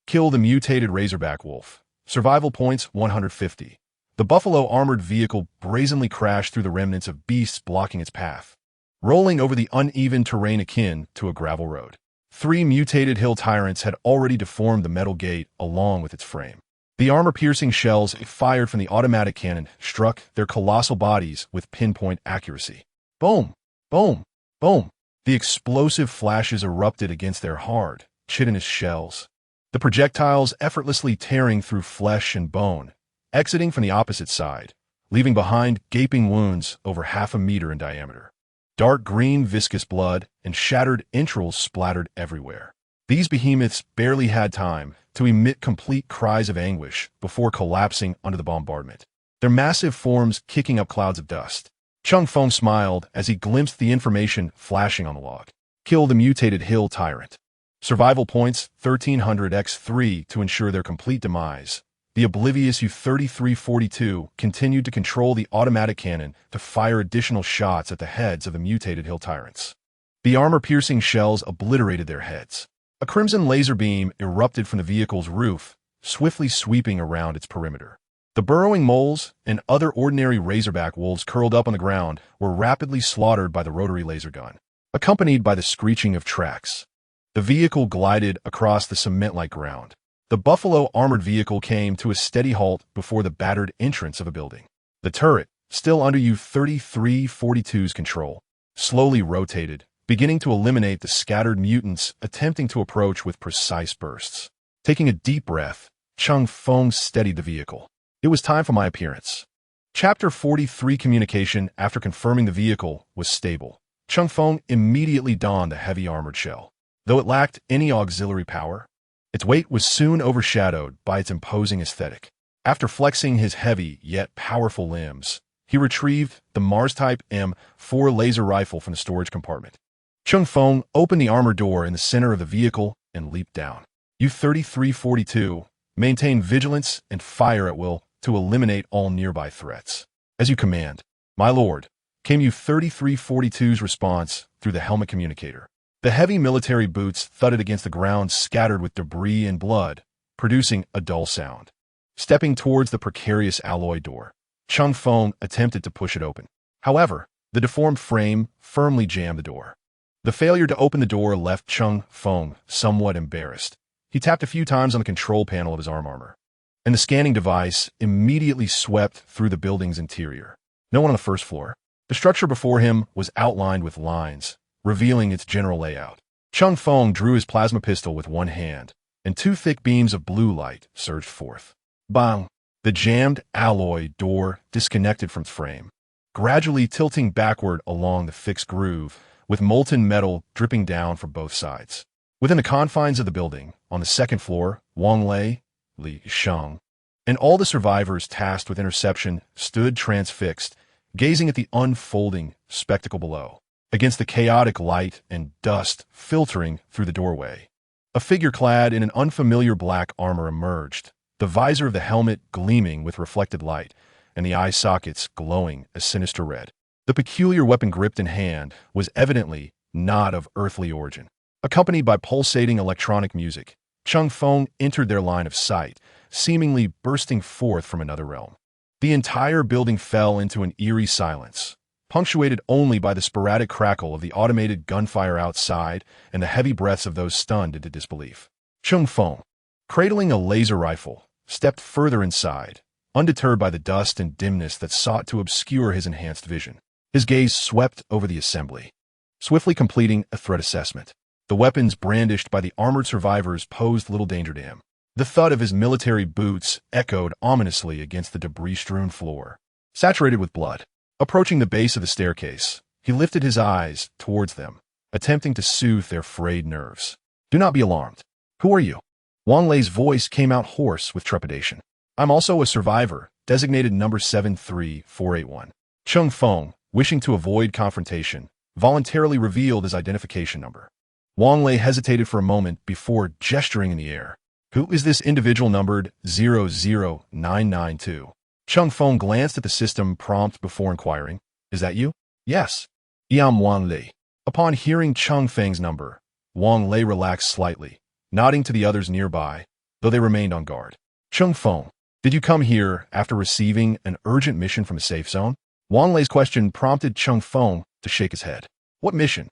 Kill the mutated razorback wolf. Survival points 150. The buffalo armored vehicle brazenly crashed through the remnants of beasts blocking its path, rolling over the uneven terrain akin to a gravel road. 3 mutated hill tyrants had already deformed the metal gate along with its frame. The armor-piercing shells fired from the automatic cannon struck their colossal bodies with pinpoint accuracy. Boom! Boom! Boom! The explosive flashes erupted against their hard, chitinous shells, the projectiles effortlessly tearing through flesh and bone, exiting from the opposite side, leaving behind gaping wounds over half a meter in diameter. Dark green viscous blood and shattered entrails splattered everywhere. These behemoths barely had time to emit complete cries of anguish before collapsing under the bombardment, their massive forms kicking up clouds of dust. Cheng Feng smiled as he glimpsed the information flashing on the log. Kill the mutated hill tyrant. Survival points 1300x3 to ensure their complete demise. The oblivious U-3342 continued to control the automatic cannon to fire additional shots at the heads of the mutated hill tyrants. The armor-piercing shells obliterated their heads. A crimson laser beam erupted from the vehicle's roof, swiftly sweeping around its perimeter. The burrowing moles and other ordinary razorback wolves curled up on the ground were rapidly slaughtered by the rotary laser gun, accompanied by the screeching of tracks. The vehicle glided across the cement-like ground. The buffalo armored vehicle came to a steady halt before the battered entrance of a building. The turret, still under U-3342's control, slowly rotated, beginning to eliminate the scattered mutants attempting to approach with precise bursts. Taking a deep breath, Cheng Feng steadied the vehicle. It was time for my appearance. Chapter 43 Communication. After confirming the vehicle was stable, Cheng Feng immediately donned the heavy armored shell. Though it lacked any auxiliary power, its weight was soon overshadowed by its imposing aesthetic. After flexing his heavy yet powerful limbs, he retrieved the Mars-type M4 laser rifle from the storage compartment. Cheng Feng opened the armor door in the center of the vehicle and leaped down. U-3342, maintain vigilance and fire at will to eliminate all nearby threats. As you command, my lord, came U-3342's response through the helmet communicator. The heavy military boots thudded against the ground scattered with debris and blood, producing a dull sound. Stepping towards the precarious alloy door, Cheng Feng attempted to push it open. However, the deformed frame firmly jammed the door. The failure to open the door left Cheng Feng somewhat embarrassed. He tapped a few times on the control panel of his armor, and the scanning device immediately swept through the building's interior. No one on the first floor. The structure before him was outlined with lines, revealing its general layout. Cheng Feng drew his plasma pistol with one hand, and 2 thick beams of blue light surged forth. Bang! The jammed alloy door disconnected from its frame, gradually tilting backward along the fixed groove, with molten metal dripping down from both sides. Within the confines of the building, on the second floor, Wang Lei, Li Sheng, and all the survivors tasked with interception stood transfixed, gazing at the unfolding spectacle below. Against the chaotic light and dust filtering through the doorway, a figure clad in an unfamiliar black armor emerged, the visor of the helmet gleaming with reflected light, and the eye sockets glowing a sinister red. The peculiar weapon gripped in hand was evidently not of earthly origin. Accompanied by pulsating electronic music, Cheng Feng entered their line of sight, seemingly bursting forth from another realm. The entire building fell into an eerie silence, punctuated only by the sporadic crackle of the automated gunfire outside and the heavy breaths of those stunned into disbelief. Cheng Feng, cradling a laser rifle, stepped further inside, undeterred by the dust and dimness that sought to obscure his enhanced vision. His gaze swept over the assembly, swiftly completing a threat assessment. The weapons brandished by the armored survivors posed little danger to him. The thud of his military boots echoed ominously against the debris-strewn floor, saturated with blood. Approaching the base of the staircase, he lifted his eyes towards them, attempting to soothe their frayed nerves. "Do not be alarmed. Who are you?" Wang Lei's voice came out hoarse with trepidation. "I'm also a survivor, designated number 73481. Cheng Feng, wishing to avoid confrontation, voluntarily revealed his identification number. Wang Lei hesitated for a moment before gesturing in the air. "Who is this individual numbered 00992? Cheng Feng glanced at the system prompt before inquiring, "Is that you?" "Yes. I am Wang Lei." Upon hearing Cheng Feng's number, Wang Lei relaxed slightly, nodding to the others nearby, though they remained on guard. "Cheng Feng, did you come here after receiving an urgent mission from a safe zone?" Wang Lei's question prompted Cheng Feng to shake his head. "What mission?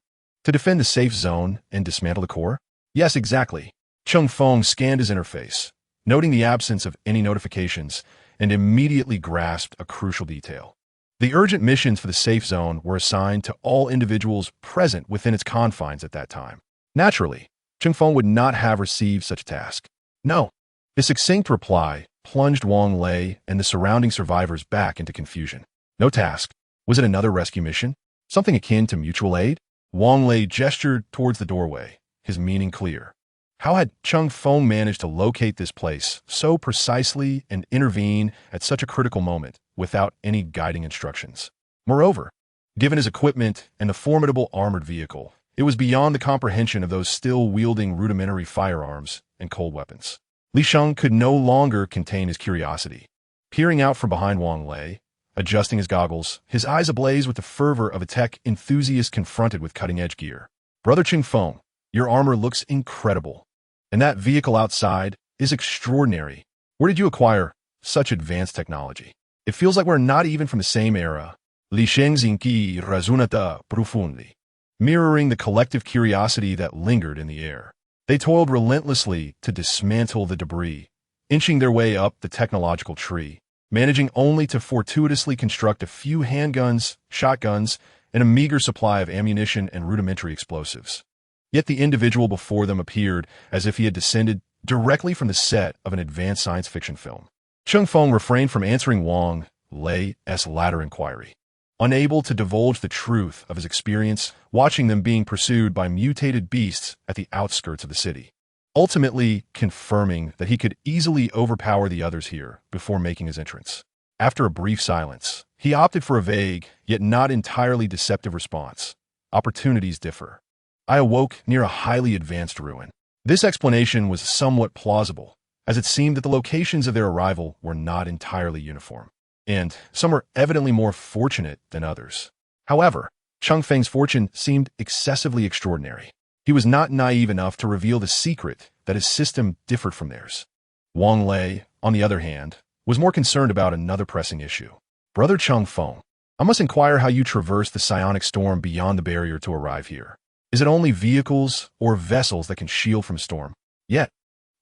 To defend the safe zone and dismantle the core?" "Yes, exactly." Cheng Feng scanned his interface, noting the absence of any notifications, and immediately grasped a crucial detail. The urgent missions for the safe zone were assigned to all individuals present within its confines at that time. Naturally, Cheng Feng would not have received such a task. "No." His succinct reply plunged Wang Lei and the surrounding survivors back into confusion. "No task. Was it another rescue mission? Something akin to mutual aid?" Wang Lei gestured towards the doorway, his meaning clear. How had Cheng Feng managed to locate this place so precisely and intervene at such a critical moment without any guiding instructions? Moreover, given his equipment and the formidable armored vehicle, it was beyond the comprehension of those still wielding rudimentary firearms and cold weapons. Li Sheng could no longer contain his curiosity. Peering out from behind Wang Lei, adjusting his goggles, his eyes ablaze with the fervor of a tech enthusiast confronted with cutting-edge gear. "Brother Cheng Feng, your armor looks incredible. And that vehicle outside is extraordinary. Where did you acquire such advanced technology? It feels like we're not even from the same era." Li Sheng's inqui razunata profundi, mirroring the collective curiosity that lingered in the air. They toiled relentlessly to dismantle the debris, inching their way up the technological tree, managing only to fortuitously construct a few handguns, shotguns, and a meager supply of ammunition and rudimentary explosives. Yet the individual before them appeared as if he had descended directly from the set of an advanced science fiction film. Cheng Feng refrained from answering Wang Lei's latter inquiry, unable to divulge the truth of his experience watching them being pursued by mutated beasts at the outskirts of the city, ultimately confirming that he could easily overpower the others here before making his entrance. After a brief silence, he opted for a vague, yet not entirely deceptive response. "Opportunities differ. I awoke near a highly advanced ruin." This explanation was somewhat plausible, as it seemed that the locations of their arrival were not entirely uniform, and some were evidently more fortunate than others. However, Cheng Feng's fortune seemed excessively extraordinary. He was not naive enough to reveal the secret that his system differed from theirs. Wang Lei, on the other hand, was more concerned about another pressing issue. "Brother Cheng Feng, I must inquire how you traversed the psionic storm beyond the barrier to arrive here. Is it only vehicles or vessels that can shield from storm? Yet,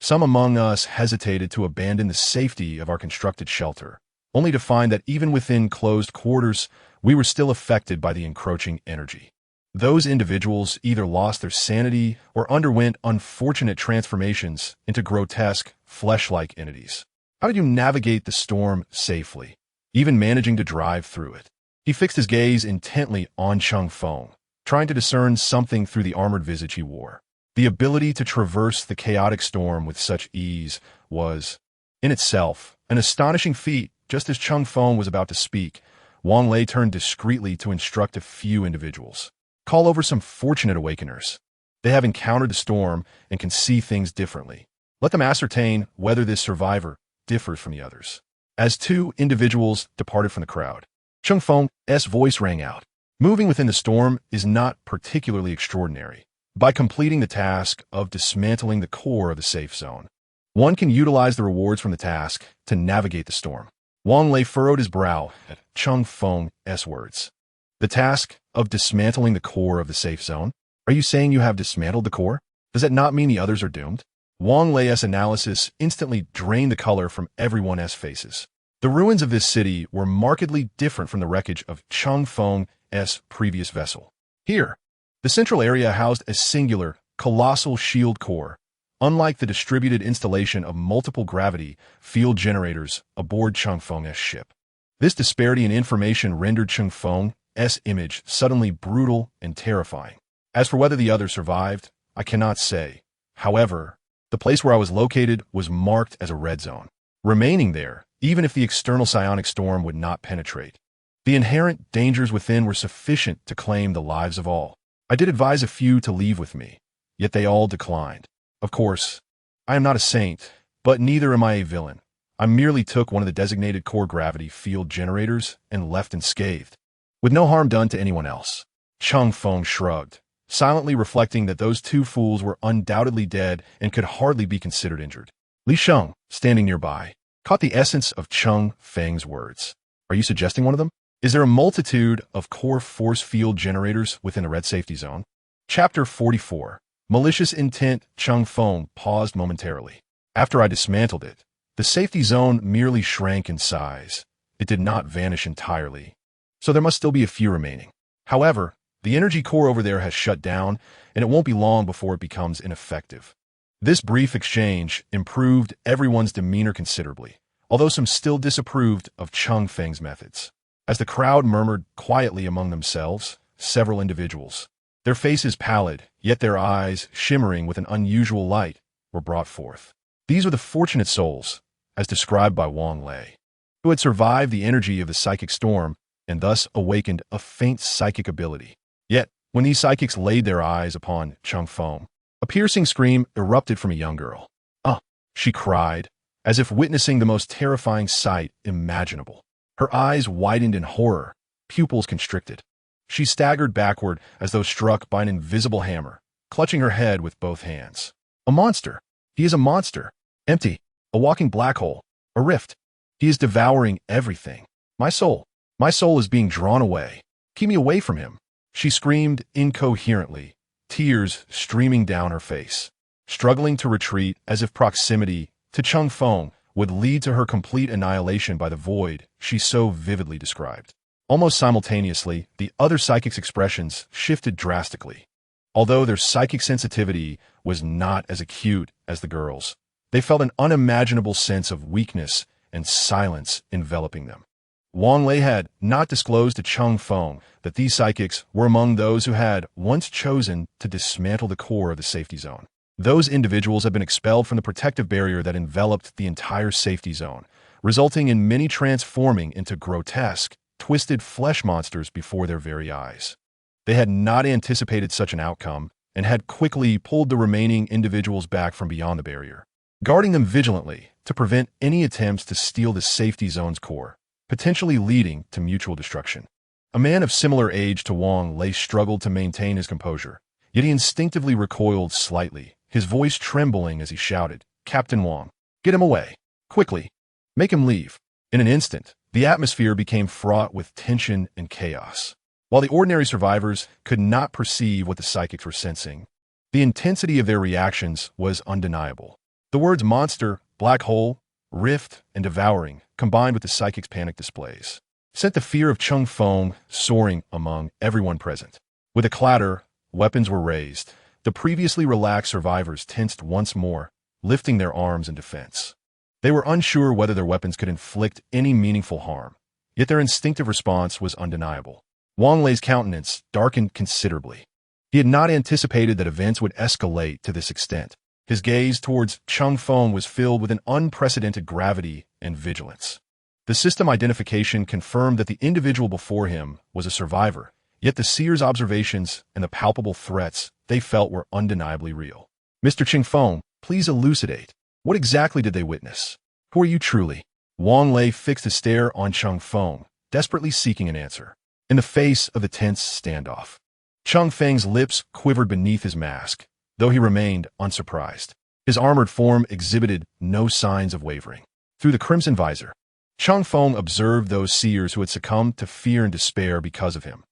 some among us hesitated to abandon the safety of our constructed shelter, only to find that even within closed quarters, we were still affected by the encroaching energy. Those individuals either lost their sanity or underwent unfortunate transformations into grotesque, flesh-like entities. How did you navigate the storm safely, even managing to drive through it?" He fixed his gaze intently on Cheng Feng, trying to discern something through the armored visage he wore. The ability to traverse the chaotic storm with such ease was, in itself, an astonishing feat. Just as Cheng Feng was about to speak, Wang Lei turned discreetly to instruct a few individuals. "Call over some fortunate awakeners. They have encountered the storm and can see things differently. Let them ascertain whether this survivor differs from the others." As two individuals departed from the crowd, Cheng Feng's voice rang out. "Moving within the storm is not particularly extraordinary. By completing the task of dismantling the core of the safe zone, one can utilize the rewards from the task to navigate the storm." Wang Lei furrowed his brow at Cheng Feng's words. The task of dismantling the core of the safe zone? Are you saying you have dismantled the core? Does that not mean the others are doomed? Wang Lei's analysis instantly drained the color from everyone's faces. The ruins of this city were markedly different from the wreckage of Cheng Feng's previous vessel. Here, the central area housed a singular, colossal shield core, unlike the distributed installation of multiple gravity field generators aboard Cheng Feng's ship. This disparity in information rendered Cheng Feng's image suddenly brutal and terrifying. As for whether the others survived, I cannot say. However, the place where I was located was marked as a red zone, remaining there even if the external psionic storm would not penetrate. The inherent dangers within were sufficient to claim the lives of all. I did advise a few to leave with me, yet they all declined. Of course, I am not a saint, but neither am I a villain. I merely took one of the designated core gravity field generators and left unscathed, with no harm done to anyone else. Cheng Feng shrugged, silently reflecting that those two fools were undoubtedly dead and could hardly be considered injured. Li Sheng, standing nearby, caught the essence of Cheng Feng's words. Are you suggesting one of them? Is there a multitude of core force field generators within the red safety zone? Chapter 44. Malicious Intent. Cheng Feng paused momentarily. After I dismantled it, the safety zone merely shrank in size. It did not vanish entirely, so there must still be a few remaining. However, the energy core over there has shut down, and it won't be long before it becomes ineffective. This brief exchange improved everyone's demeanor considerably, although some still disapproved of Cheng Feng's methods. As the crowd murmured quietly among themselves, several individuals, their faces pallid, yet their eyes shimmering with an unusual light, were brought forth. These were the fortunate souls, as described by Wang Lei, who had survived the energy of the psychic storm and thus awakened a faint psychic ability. Yet, when these psychics laid their eyes upon Cheng Feng, a piercing scream erupted from a young girl. "Ah!" she cried, as if witnessing the most terrifying sight imaginable. Her eyes widened in horror, pupils constricted. She staggered backward as though struck by an invisible hammer, clutching her head with both hands. "A monster! He is a monster! Empty! A walking black hole! A rift! He is devouring everything! My soul is being drawn away! Keep me away from him!" She screamed incoherently, tears streaming down her face, struggling to retreat as if proximity to Cheng Feng would lead to her complete annihilation by the void she so vividly described. Almost simultaneously, the other psychics' expressions shifted drastically. Although their psychic sensitivity was not as acute as the girls', they felt an unimaginable sense of weakness and silence enveloping them. Wang Lei had not disclosed to Cheng Feng that these psychics were among those who had once chosen to dismantle the core of the safety zone. Those individuals had been expelled from the protective barrier that enveloped the entire safety zone, resulting in many transforming into grotesque, twisted flesh monsters before their very eyes. They had not anticipated such an outcome and had quickly pulled the remaining individuals back from beyond the barrier, guarding them vigilantly to prevent any attempts to steal the safety zone's core, potentially leading to mutual destruction. A man of similar age to Wang Lei struggled to maintain his composure, yet he instinctively recoiled slightly, his voice trembling as he shouted, "Captain Wang, get him away! Quickly! Make him leave!" In an instant, the atmosphere became fraught with tension and chaos. While the ordinary survivors could not perceive what the psychics were sensing, the intensity of their reactions was undeniable. The words monster, black hole, rift, and devouring, combined with the psychic's panic displays, sent the fear of Cheng Feng soaring among everyone present. With a clatter, weapons were raised. The previously relaxed survivors tensed once more, lifting their arms in defense. They were unsure whether their weapons could inflict any meaningful harm, yet their instinctive response was undeniable. Wang Lei's countenance darkened considerably. He had not anticipated that events would escalate to this extent. His gaze towards Cheng Feng was filled with an unprecedented gravity and vigilance. The system identification confirmed that the individual before him was a survivor, yet the seer's observations and the palpable threats they felt were undeniably real. "Mr. Cheng Feng, please elucidate. What exactly did they witness? Who are you truly?" Wang Lei fixed a stare on Cheng Feng, desperately seeking an answer. In the face of the tense standoff, Cheng Feng's lips quivered beneath his mask, though he remained unsurprised. His armored form exhibited no signs of wavering. Through the crimson visor, Cheng Feng observed those seers who had succumbed to fear and despair because of him,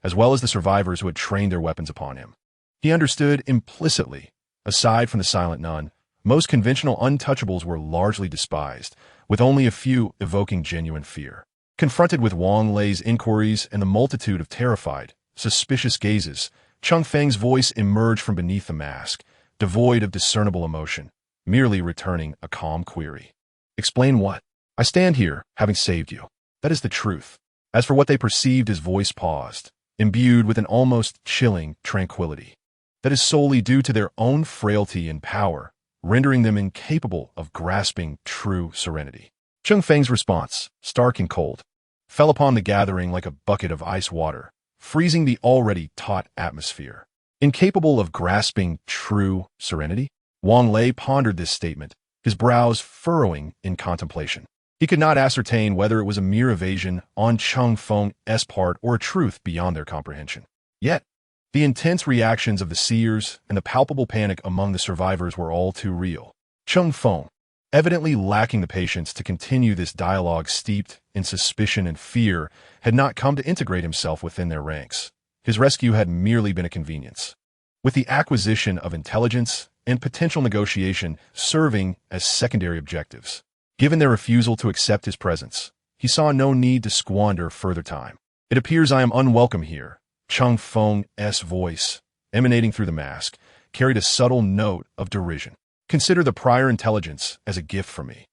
as well as the survivors who had trained their weapons upon him. He understood implicitly, aside from the Silent Nun, most conventional untouchables were largely despised, with only a few evoking genuine fear. Confronted with Wang Lei's inquiries and the multitude of terrified, suspicious gazes, Cheng Feng's voice emerged from beneath the mask, devoid of discernible emotion, merely returning a calm query. "Explain what? I stand here, having saved you. That is the truth." As for what they perceived, his voice paused, imbued with an almost chilling tranquility. "That is solely due to their own frailty and power, rendering them incapable of grasping true serenity." Cheng Feng's response, stark and cold, fell upon the gathering like a bucket of ice water, freezing the already taut atmosphere. Incapable of grasping true serenity? Wang Lei pondered this statement, his brows furrowing in contemplation. He could not ascertain whether it was a mere evasion on Cheng Feng's part or a truth beyond their comprehension. Yet, the intense reactions of the seers and the palpable panic among the survivors were all too real. Cheng Feng, evidently lacking the patience to continue this dialogue steeped in suspicion and fear, had not come to integrate himself within their ranks. His rescue had merely been a convenience, with the acquisition of intelligence and potential negotiation serving as secondary objectives. Given their refusal to accept his presence, he saw no need to squander further time. "It appears I am unwelcome here." Cheng Feng's voice, emanating through the mask, carried a subtle note of derision. "Consider the prior intelligence as a gift from me."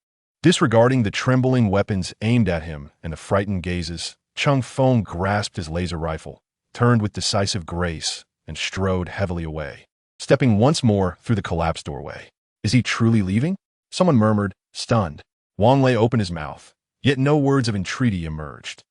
Disregarding the trembling weapons aimed at him and the frightened gazes, Cheng Feng grasped his laser rifle, turned with decisive grace, and strode heavily away, stepping once more through the collapsed doorway. "Is he truly leaving?" someone murmured, stunned. Wang Lei opened his mouth, yet no words of entreaty emerged.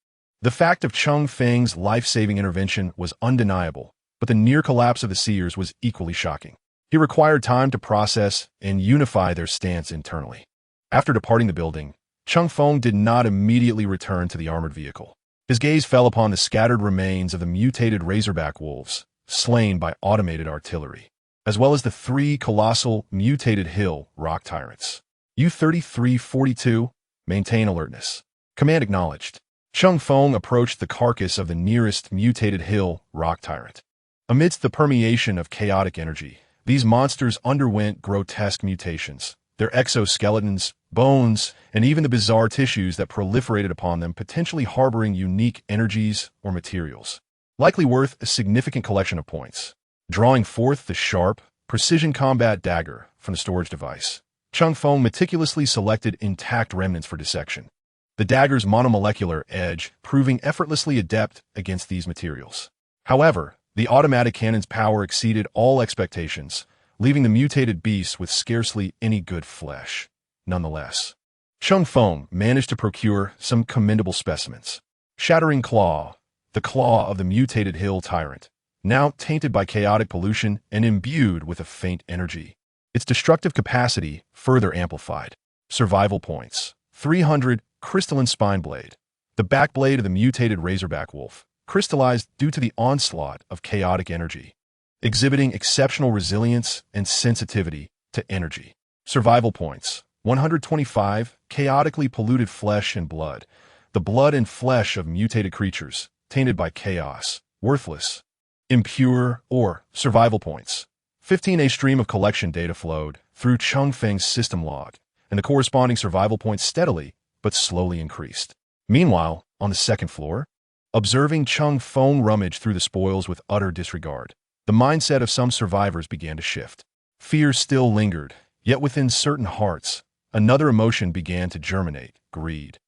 The fact of Cheng Feng's life-saving intervention was undeniable, but the near collapse of the seers was equally shocking. He required time to process and unify their stance internally. After departing the building, Cheng Feng did not immediately return to the armored vehicle. His gaze fell upon the scattered remains of the mutated razorback wolves, slain by automated artillery, as well as the 3 colossal mutated hill rock tyrants. U-3342, maintain alertness. Command acknowledged. Cheng Feng approached the carcass of the nearest mutated hill rock tyrant. Amidst the permeation of chaotic energy, these monsters underwent grotesque mutations, their exoskeletons, bones, and even the bizarre tissues that proliferated upon them potentially harboring unique energies or materials, likely worth a significant collection of points. Drawing forth the sharp, precision combat dagger from the storage device, Cheng Feng meticulously selected intact remnants for dissection, the dagger's monomolecular edge proving effortlessly adept against these materials. However, the automatic cannon's power exceeded all expectations, leaving the mutated beasts with scarcely any good flesh. Nonetheless, Cheng Feng managed to procure some commendable specimens. Shattering Claw, the claw of the mutated hill tyrant, now tainted by chaotic pollution and imbued with a faint energy. Its destructive capacity further amplified. Survival points. 300 crystalline spine blade. The backblade of the mutated razorback wolf, crystallized due to the onslaught of chaotic energy, exhibiting exceptional resilience and sensitivity to energy. Survival points. 125 chaotically polluted flesh and blood. The blood and flesh of mutated creatures, tainted by chaos, worthless. Impure or survival points. 15. A stream of collection data flowed through Cheng Feng's system log, and the corresponding survival points steadily but slowly increased. Meanwhile, on the second floor, observing Cheng Feng rummage through the spoils with utter disregard, the mindset of some survivors began to shift. Fear still lingered, yet within certain hearts, another emotion began to germinate: greed.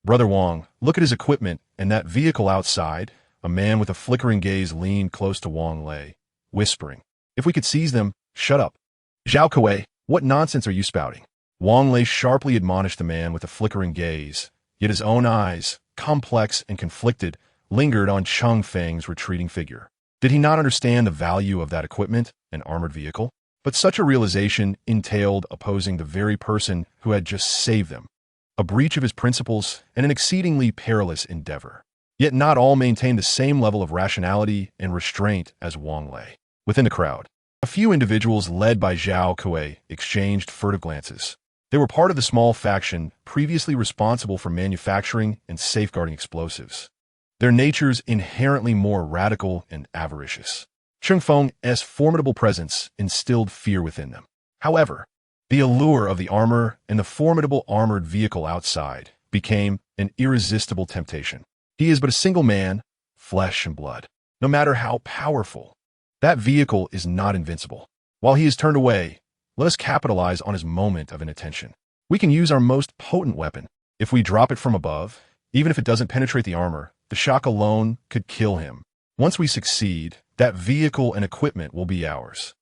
"Brother Wang, look at his equipment and that vehicle outside." A man with a flickering gaze leaned close to Wang Lei, whispering, "If we could seize them." "Shut up. Zhao Kuei, what nonsense are you spouting?" Wang Lei sharply admonished the man with a flickering gaze, yet his own eyes, complex and conflicted, lingered on Cheng Feng's retreating figure. Did he not understand the value of that equipment, an armored vehicle? But such a realization entailed opposing the very person who had just saved them, a breach of his principles and an exceedingly perilous endeavor. Yet not all maintained the same level of rationality and restraint as Wang Lei. Within the crowd, a few individuals led by Zhao Kuei exchanged furtive glances. They were part of the small faction previously responsible for manufacturing and safeguarding explosives. their natures inherently more radical and avaricious. Cheng Feng's formidable presence instilled fear within them. However, the allure of the armor and the formidable armored vehicle outside became an irresistible temptation. He is but a single man, flesh and blood. No matter how powerful, that vehicle is not invincible. While he is turned away, let us capitalize on his moment of inattention. We can use our most potent weapon. If we drop it from above, even if it doesn't penetrate the armor, the shock alone could kill him. Once we succeed, that vehicle and equipment will be ours.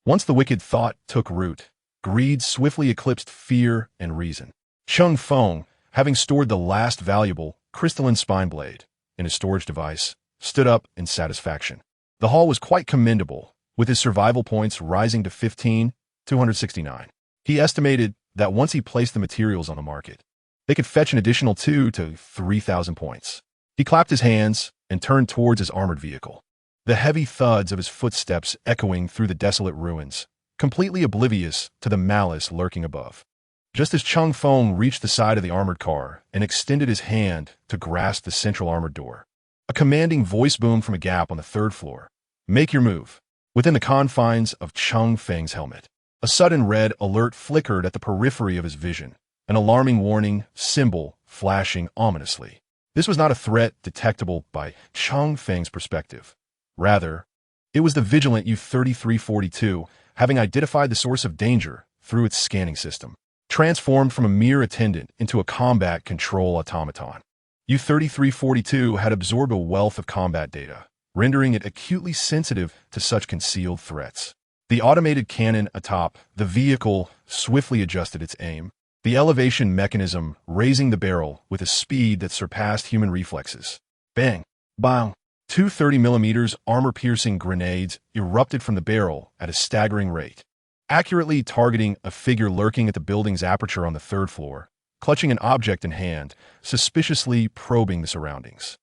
Once the wicked thought took root, greed swiftly eclipsed fear and reason. Cheng Feng, having stored the last valuable crystalline spine blade in his storage device, stood up in satisfaction. The haul was quite commendable, with his survival points rising to 15,269. He estimated that once he placed the materials on the market, they could fetch an additional 2 to 3,000 points. He clapped his hands and turned towards his armored vehicle, the heavy thuds of his footsteps echoing through the desolate ruins, completely oblivious to the malice lurking above. Just as Cheng Feng reached the side of the armored car and extended his hand to grasp the central armored door, a commanding voice boomed from a gap on the third floor. "Make your move." Within the confines of Cheng Feng's helmet, a sudden red alert flickered at the periphery of his vision, an alarming warning symbol flashing ominously. This was not a threat detectable by Cheng Feng's perspective. Rather, it was the vigilant U-3342, having identified the source of danger through its scanning system, transformed from a mere attendant into a combat control automaton. U-3342 had absorbed a wealth of combat data, rendering it acutely sensitive to such concealed threats. The automated cannon atop the vehicle swiftly adjusted its aim, the elevation mechanism raising the barrel with a speed that surpassed human reflexes. Bang! Bang! Two 30mm armor-piercing grenades erupted from the barrel at a staggering rate, accurately targeting a figure lurking at the building's aperture on the third floor, clutching an object in hand, suspiciously probing the surroundings.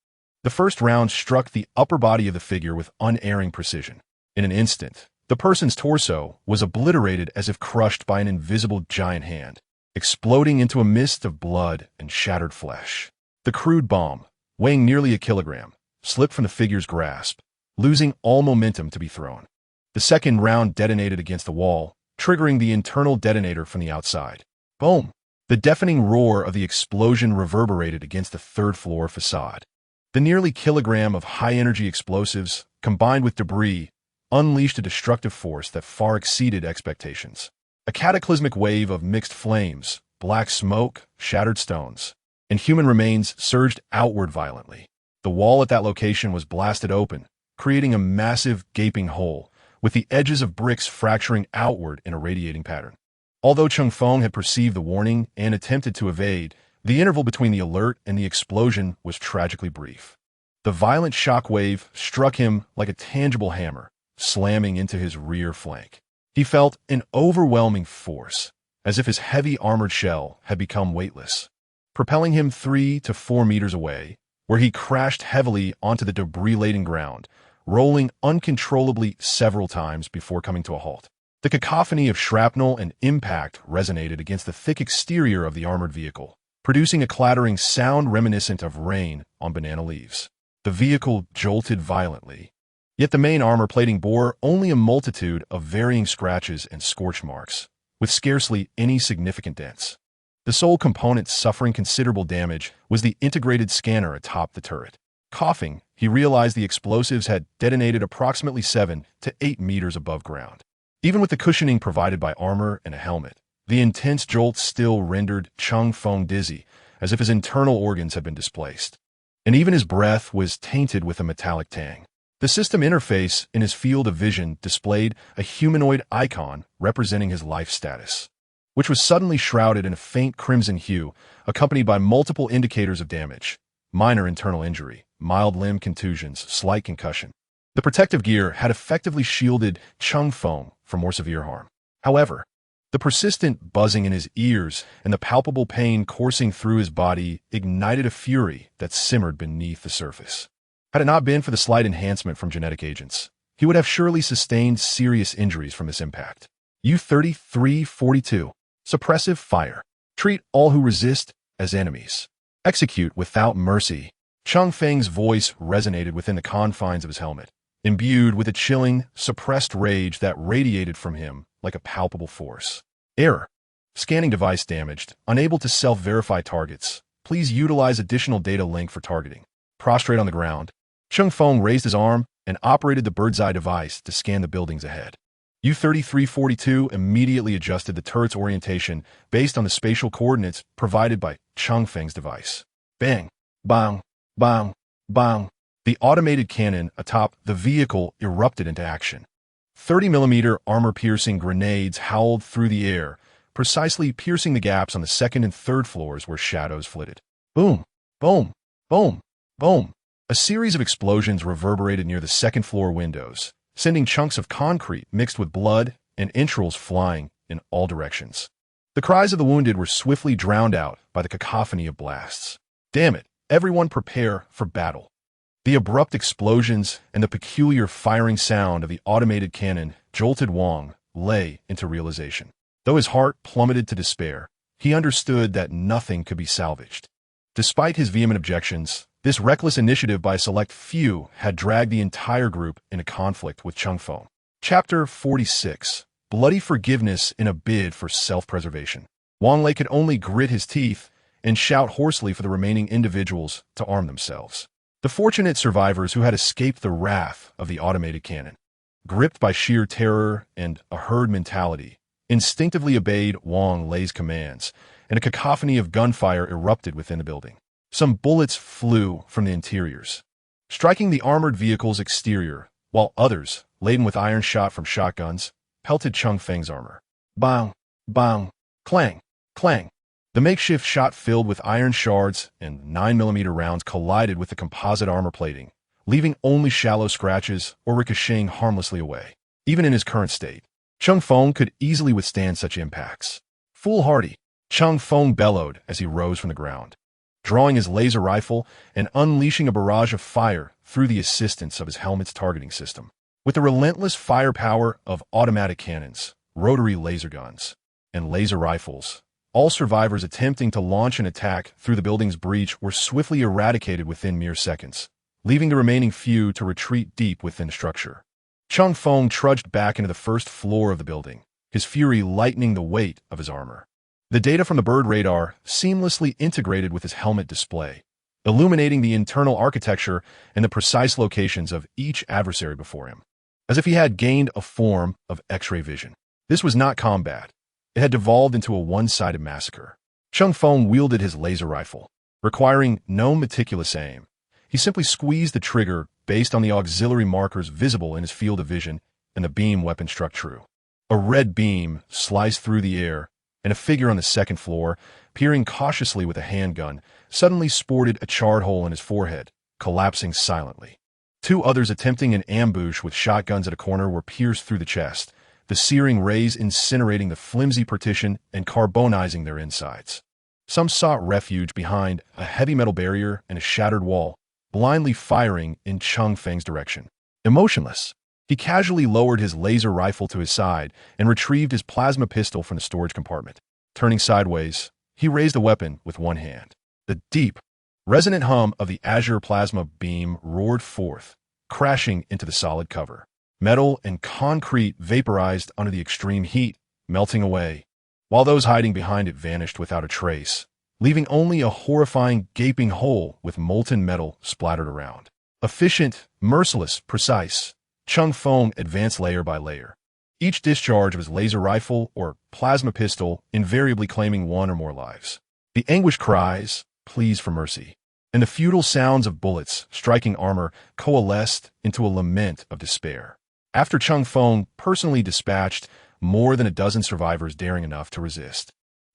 The first round struck the upper body of the figure with unerring precision. In an instant, the person's torso was obliterated as if crushed by an invisible giant hand, exploding into a mist of blood and shattered flesh. The crude bomb, weighing nearly a kilogram, slipped from the figure's grasp, losing all momentum to be thrown. The second round detonated against the wall, triggering the internal detonator from the outside. Boom! The deafening roar of the explosion reverberated against the third-floor facade. The nearly kilogram of high-energy explosives, combined with debris, unleashed a destructive force that far exceeded expectations. A cataclysmic wave of mixed flames, black smoke, shattered stones, and human remains surged outward violently. The wall at that location was blasted open, creating a massive, gaping hole, with the edges of bricks fracturing outward in a radiating pattern. Although Cheng Feng had perceived the warning and attempted to evade, the interval between the alert and the explosion was tragically brief. The violent shock wave struck him like a tangible hammer, slamming into his rear flank. He felt an overwhelming force, as if his heavy armored shell had become weightless, propelling him 3 to 4 meters away, where he crashed heavily onto the debris-laden ground, rolling uncontrollably several times before coming to a halt. The cacophony of shrapnel and impact resonated against the thick exterior of the armored vehicle, producing a clattering sound reminiscent of rain on banana leaves. The vehicle jolted violently, yet the main armor plating bore only a multitude of varying scratches and scorch marks, with scarcely any significant dents. The sole component suffering considerable damage was the integrated scanner atop the turret. Coughing, he realized the explosives had detonated approximately 7 to 8 meters above ground. Even with the cushioning provided by armor and a helmet, the intense jolt still rendered Cheng Feng dizzy, as if his internal organs had been displaced. And even his breath was tainted with a metallic tang. The system interface in his field of vision displayed a humanoid icon representing his life status, which was suddenly shrouded in a faint crimson hue, accompanied by multiple indicators of damage: minor internal injury, mild limb contusions, slight concussion. The protective gear had effectively shielded Cheng Feng from more severe harm. However, the persistent buzzing in his ears and the palpable pain coursing through his body ignited a fury that simmered beneath the surface. Had it not been for the slight enhancement from genetic agents, he would have surely sustained serious injuries from this impact. U-3342. Suppressive fire. Treat all who resist as enemies. Execute without mercy. Cheng Feng's voice resonated within the confines of his helmet, imbued with a chilling, suppressed rage that radiated from him like a palpable force. Error. Scanning device damaged, unable to self-verify targets. Please utilize additional data link for targeting. Prostrate on the ground, Cheng Feng raised his arm and operated the bird's eye device to scan the buildings ahead. U-3342 immediately adjusted the turret's orientation based on the spatial coordinates provided by Cheng Feng's device. Bang! Bang! Bang! Bang! The automated cannon atop the vehicle erupted into action. 30mm armor-piercing grenades howled through the air, precisely piercing the gaps on the second and third floors where shadows flitted. Boom! Boom! Boom! Boom! A series of explosions reverberated near the second-floor windows, sending chunks of concrete mixed with blood and entrails flying in all directions. The cries of the wounded were swiftly drowned out by the cacophony of blasts. Damn it! Everyone prepare for battle. The abrupt explosions and the peculiar firing sound of the automated cannon jolted Wang Lei into realization. Though his heart plummeted to despair, he understood that nothing could be salvaged. Despite his vehement objections, this reckless initiative by a select few had dragged the entire group into conflict with Cheng Feng. Chapter 46. Bloody Forgiveness in a Bid for Self-Preservation. Wang Lei could only grit his teeth and shout hoarsely for the remaining individuals to arm themselves. The fortunate survivors who had escaped the wrath of the automated cannon, gripped by sheer terror and a herd mentality, instinctively obeyed Wang Lei's commands, and a cacophony of gunfire erupted within the building. Some bullets flew from the interiors, striking the armored vehicle's exterior, while others, laden with iron shot from shotguns, pelted Cheng Feng's armor. Bang! Bang! Clang! Clang! The makeshift shot filled with iron shards and 9mm rounds collided with the composite armor plating, leaving only shallow scratches or ricocheting harmlessly away. Even in his current state, Cheng Feng could easily withstand such impacts. Foolhardy, Cheng Feng bellowed as he rose from the ground, drawing his laser rifle and unleashing a barrage of fire through the assistance of his helmet's targeting system. With the relentless firepower of automatic cannons, rotary laser guns, and laser rifles, all survivors attempting to launch an attack through the building's breach were swiftly eradicated within mere seconds, leaving the remaining few to retreat deep within the structure. Cheng Feng trudged back into the first floor of the building, his fury lightening the weight of his armor. The data from the bird radar seamlessly integrated with his helmet display, illuminating the internal architecture and the precise locations of each adversary before him, as if he had gained a form of X-ray vision. This was not combat. It had devolved into a one-sided massacre. Cheng Feng wielded his laser rifle, requiring no meticulous aim. He simply squeezed the trigger based on the auxiliary markers visible in his field of vision, and the beam weapon struck true. A red beam sliced through the air, and a figure on the second floor, peering cautiously with a handgun, suddenly sported a charred hole in his forehead, collapsing silently. Two others attempting an ambush with shotguns at a corner were pierced through the chest, the searing rays incinerating the flimsy partition and carbonizing their insides. Some sought refuge behind a heavy metal barrier and a shattered wall, blindly firing in Cheng Feng's direction. Emotionless, he casually lowered his laser rifle to his side and retrieved his plasma pistol from the storage compartment. Turning sideways, he raised the weapon with one hand. The deep, resonant hum of the azure plasma beam roared forth, crashing into the solid cover. Metal and concrete vaporized under the extreme heat, melting away, while those hiding behind it vanished without a trace, leaving only a horrifying gaping hole with molten metal splattered around. Efficient, merciless, precise, Cheng Feng advanced layer by layer, each discharge of his laser rifle or plasma pistol invariably claiming one or more lives. The anguished cries, pleas for mercy, and the futile sounds of bullets striking armor coalesced into a lament of despair. After Cheng Feng personally dispatched more than a dozen survivors daring enough to resist,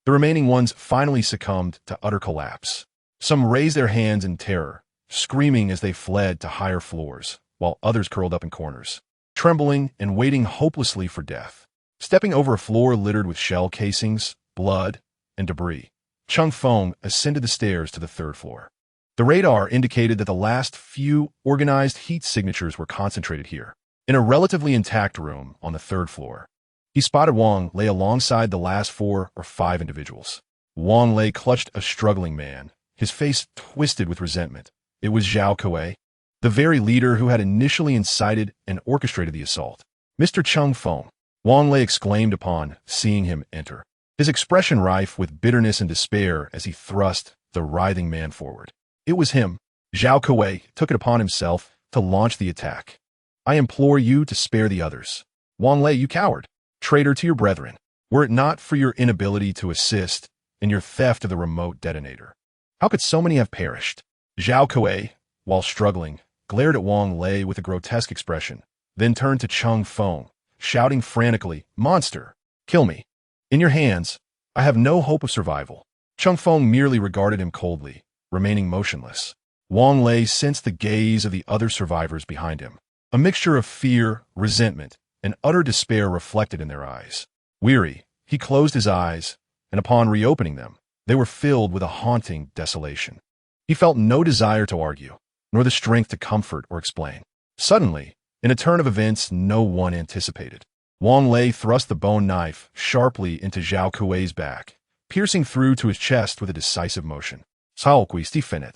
the remaining ones finally succumbed to utter collapse. Some raised their hands in terror, screaming as they fled to higher floors, while others curled up in corners, trembling and waiting hopelessly for death. Stepping over a floor littered with shell casings, blood, and debris, Cheng Feng ascended the stairs to the third floor. The radar indicated that the last few organized heat signatures were concentrated here. In a relatively intact room on the third floor, he spotted Wang Lei alongside the last 4 or 5 individuals. Wang Lei clutched a struggling man, his face twisted with resentment, It was Zhao Kuei, the very leader who had initially incited and orchestrated the assault. "Mr. Cheng Feng," Wang Lei exclaimed upon seeing him enter, his expression rife with bitterness and despair as he thrust the writhing man forward. It was him. Zhao Kuei took it upon himself to launch the attack. "I implore you to spare the others. Wang Lei, you coward, traitor to your brethren. Were it not for your inability to assist in your theft of the remote detonator, how could so many have perished?" Zhao Kuei, while struggling, glared at Wang Lei with a grotesque expression, then turned to Cheng Feng, shouting frantically, "Monster! Kill me! In your hands, I have no hope of survival." Cheng Feng merely regarded him coldly, remaining motionless. Wang Lei sensed the gaze of the other survivors behind him, a mixture of fear, resentment, and utter despair reflected in their eyes. Weary, he closed his eyes, and upon reopening them, they were filled with a haunting desolation. He felt no desire to argue, nor the strength to comfort or explain. Suddenly, in a turn of events no one anticipated, Wang Lei thrust the bone knife sharply into Zhao Kuei's back, piercing through to his chest with a decisive motion. "Saoquist finet."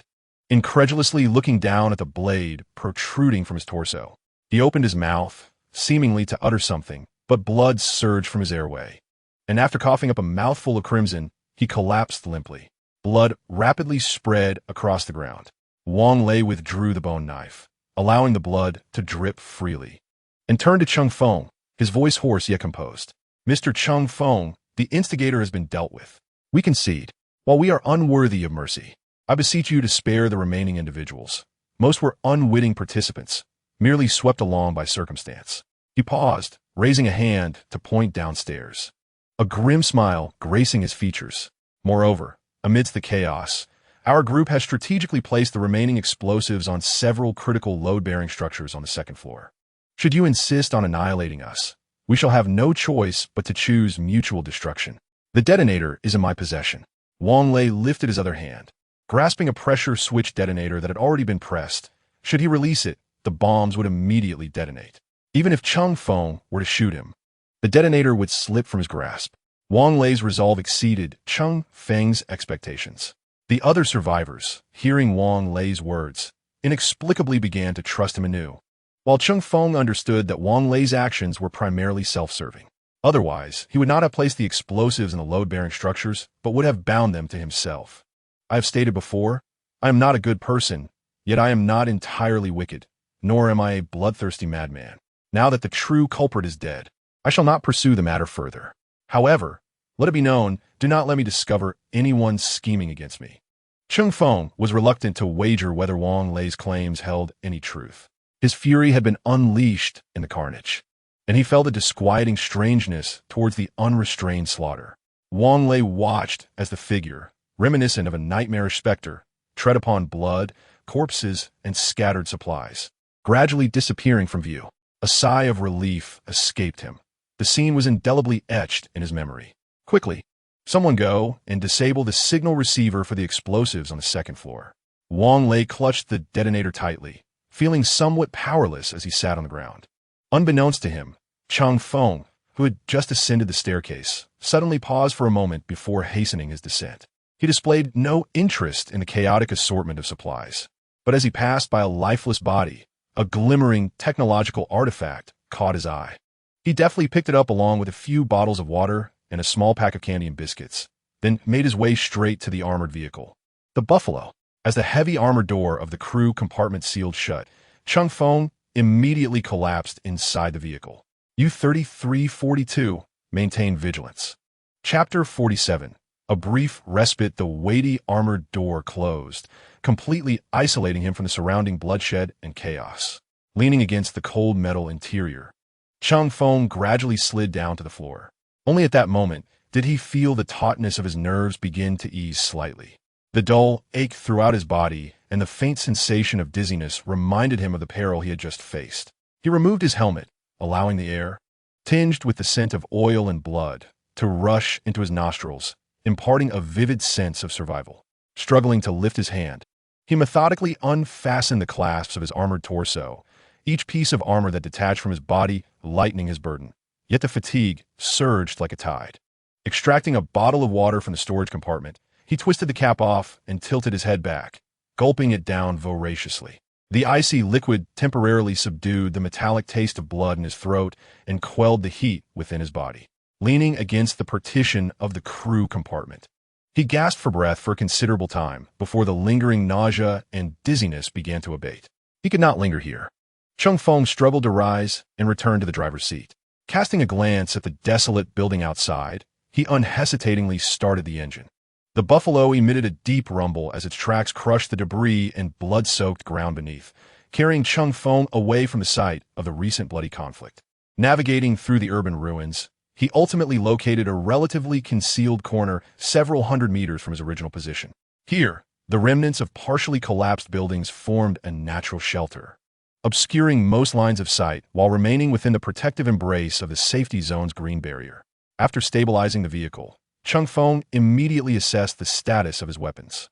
Incredulously looking down at the blade protruding from his torso, he opened his mouth, seemingly to utter something, but blood surged from his airway, and after coughing up a mouthful of crimson, he collapsed limply. Blood rapidly spread across the ground. Wang Lei withdrew the bone knife, allowing the blood to drip freely, and turned to Cheng Feng, his voice hoarse yet composed. "Mr. Cheng Feng, the instigator has been dealt with. We concede. While we are unworthy of mercy, I beseech you to spare the remaining individuals. Most were unwitting participants, merely swept along by circumstance." He paused, raising a hand to point downstairs, a grim smile gracing his features. "Moreover, amidst the chaos, our group has strategically placed the remaining explosives on several critical load-bearing structures on the second floor. Should you insist on annihilating us, we shall have no choice but to choose mutual destruction. The detonator is in my possession." Wang Lei lifted his other hand, grasping a pressure switch detonator that had already been pressed. Should he release it, the bombs would immediately detonate. Even if Cheng Feng were to shoot him, the detonator would slip from his grasp. Wang Lei's resolve exceeded Cheng Feng's expectations. The other survivors, hearing Wang Lei's words, inexplicably began to trust him anew, while Cheng Feng understood that Wang Lei's actions were primarily self-serving. Otherwise, he would not have placed the explosives in the load-bearing structures, but would have bound them to himself. "I have stated before, I am not a good person, yet I am not entirely wicked, nor am I a bloodthirsty madman. Now that the true culprit is dead, I shall not pursue the matter further. However, let it be known, do not let me discover anyone scheming against me." Cheng Feng was reluctant to wager whether Wang Lei's claims held any truth. His fury had been unleashed in the carnage, and he felt a disquieting strangeness towards the unrestrained slaughter. Wang Lei watched as the figure, reminiscent of a nightmarish specter, tread upon blood, corpses, and scattered supplies, gradually disappearing from view. A sigh of relief escaped him. The scene was indelibly etched in his memory. "Quickly, someone go and disable the signal receiver for the explosives on the second floor." Wang Lei clutched the detonator tightly, feeling somewhat powerless as he sat on the ground. Unbeknownst to him, Cheng Feng, who had just ascended the staircase, suddenly paused for a moment before hastening his descent. He displayed no interest in the chaotic assortment of supplies, but as he passed by a lifeless body, a glimmering technological artifact caught his eye. He deftly picked it up along with a few bottles of water and a small pack of candy and biscuits, then made his way straight to the armored vehicle. The Buffalo. As the heavy armored door of the crew compartment sealed shut, Cheng Feng immediately collapsed inside the vehicle. U-3342, maintain vigilance. Chapter 47. A brief respite. The weighty armored door closed, completely isolating him from the surrounding bloodshed and chaos. Leaning against the cold metal interior, Cheng Feng gradually slid down to the floor. Only at that moment did he feel the tautness of his nerves begin to ease slightly. The dull ache throughout his body and the faint sensation of dizziness reminded him of the peril he had just faced. He removed his helmet, allowing the air, tinged with the scent of oil and blood, to rush into his nostrils, imparting a vivid sense of survival. Struggling to lift his hand, he methodically unfastened the clasps of his armored torso, each piece of armor that detached from his body lightening his burden. Yet the fatigue surged like a tide. Extracting a bottle of water from the storage compartment, he twisted the cap off and tilted his head back, gulping it down voraciously. The icy liquid temporarily subdued the metallic taste of blood in his throat and quelled the heat within his body. Leaning against the partition of the crew compartment, he gasped for breath for a considerable time before the lingering nausea and dizziness began to abate. He could not linger here. Cheng Feng struggled to rise and return to the driver's seat. Casting a glance at the desolate building outside, he unhesitatingly started the engine. The Buffalo emitted a deep rumble as its tracks crushed the debris and blood-soaked ground beneath, carrying Cheng Feng away from the site of the recent bloody conflict. Navigating through the urban ruins, he ultimately located a relatively concealed corner several hundred meters from his original position. Here, the remnants of partially collapsed buildings formed a natural shelter, obscuring most lines of sight while remaining within the protective embrace of the safety zone's green barrier. After stabilizing the vehicle, Cheng Feng immediately assessed the status of his weapons.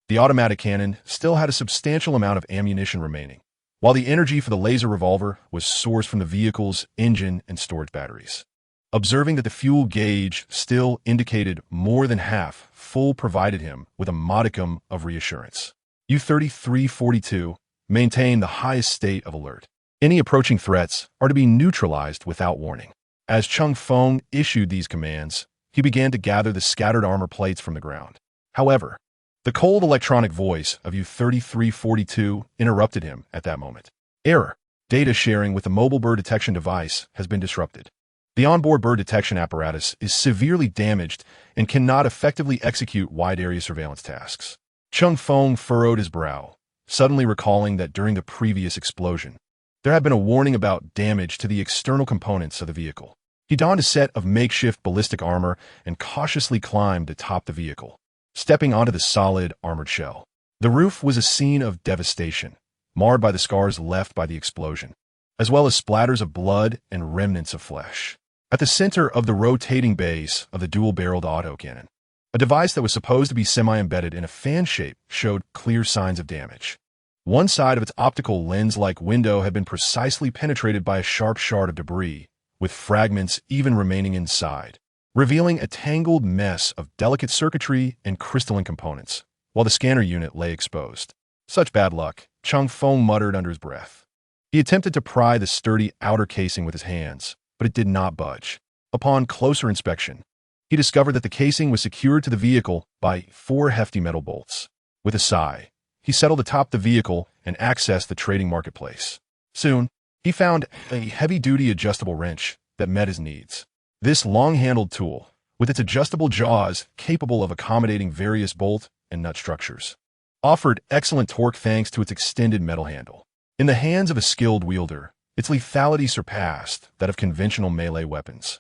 The automatic cannon still had a substantial amount of ammunition remaining, while the energy for the laser revolver was sourced from the vehicle's engine and storage batteries. Observing that the fuel gauge still indicated more than half full provided him with a modicum of reassurance. U-3342 maintained the highest state of alert. Any approaching threats are to be neutralized without warning. As Cheng Feng issued these commands, he began to gather the scattered armor plates from the ground. However, the cold electronic voice of U-3342 interrupted him at that moment. Error. Data sharing with the mobile bird detection device has been disrupted. The onboard bird detection apparatus is severely damaged and cannot effectively execute wide-area surveillance tasks. Cheng Feng furrowed his brow, suddenly recalling that during the previous explosion, there had been a warning about damage to the external components of the vehicle. He donned a set of makeshift ballistic armor and cautiously climbed atop the vehicle, stepping onto the solid, armored shell. The roof was a scene of devastation, marred by the scars left by the explosion, as well as splatters of blood and remnants of flesh. At the center of the rotating base of the dual-barreled autocannon, a device that was supposed to be semi-embedded in a fan shape showed clear signs of damage. One side of its optical lens-like window had been precisely penetrated by a sharp shard of debris, with fragments even remaining inside, revealing a tangled mess of delicate circuitry and crystalline components, while the scanner unit lay exposed. Such bad luck, Cheng Feng muttered under his breath. He attempted to pry the sturdy outer casing with his hands, but it did not budge. Upon closer inspection, he discovered that the casing was secured to the vehicle by 4 hefty metal bolts. With a sigh, he settled atop the vehicle and accessed the trading marketplace. Soon, he found a heavy-duty adjustable wrench that met his needs. This long-handled tool, with its adjustable jaws capable of accommodating various bolt and nut structures, offered excellent torque thanks to its extended metal handle. In the hands of a skilled wielder, its lethality surpassed that of conventional melee weapons.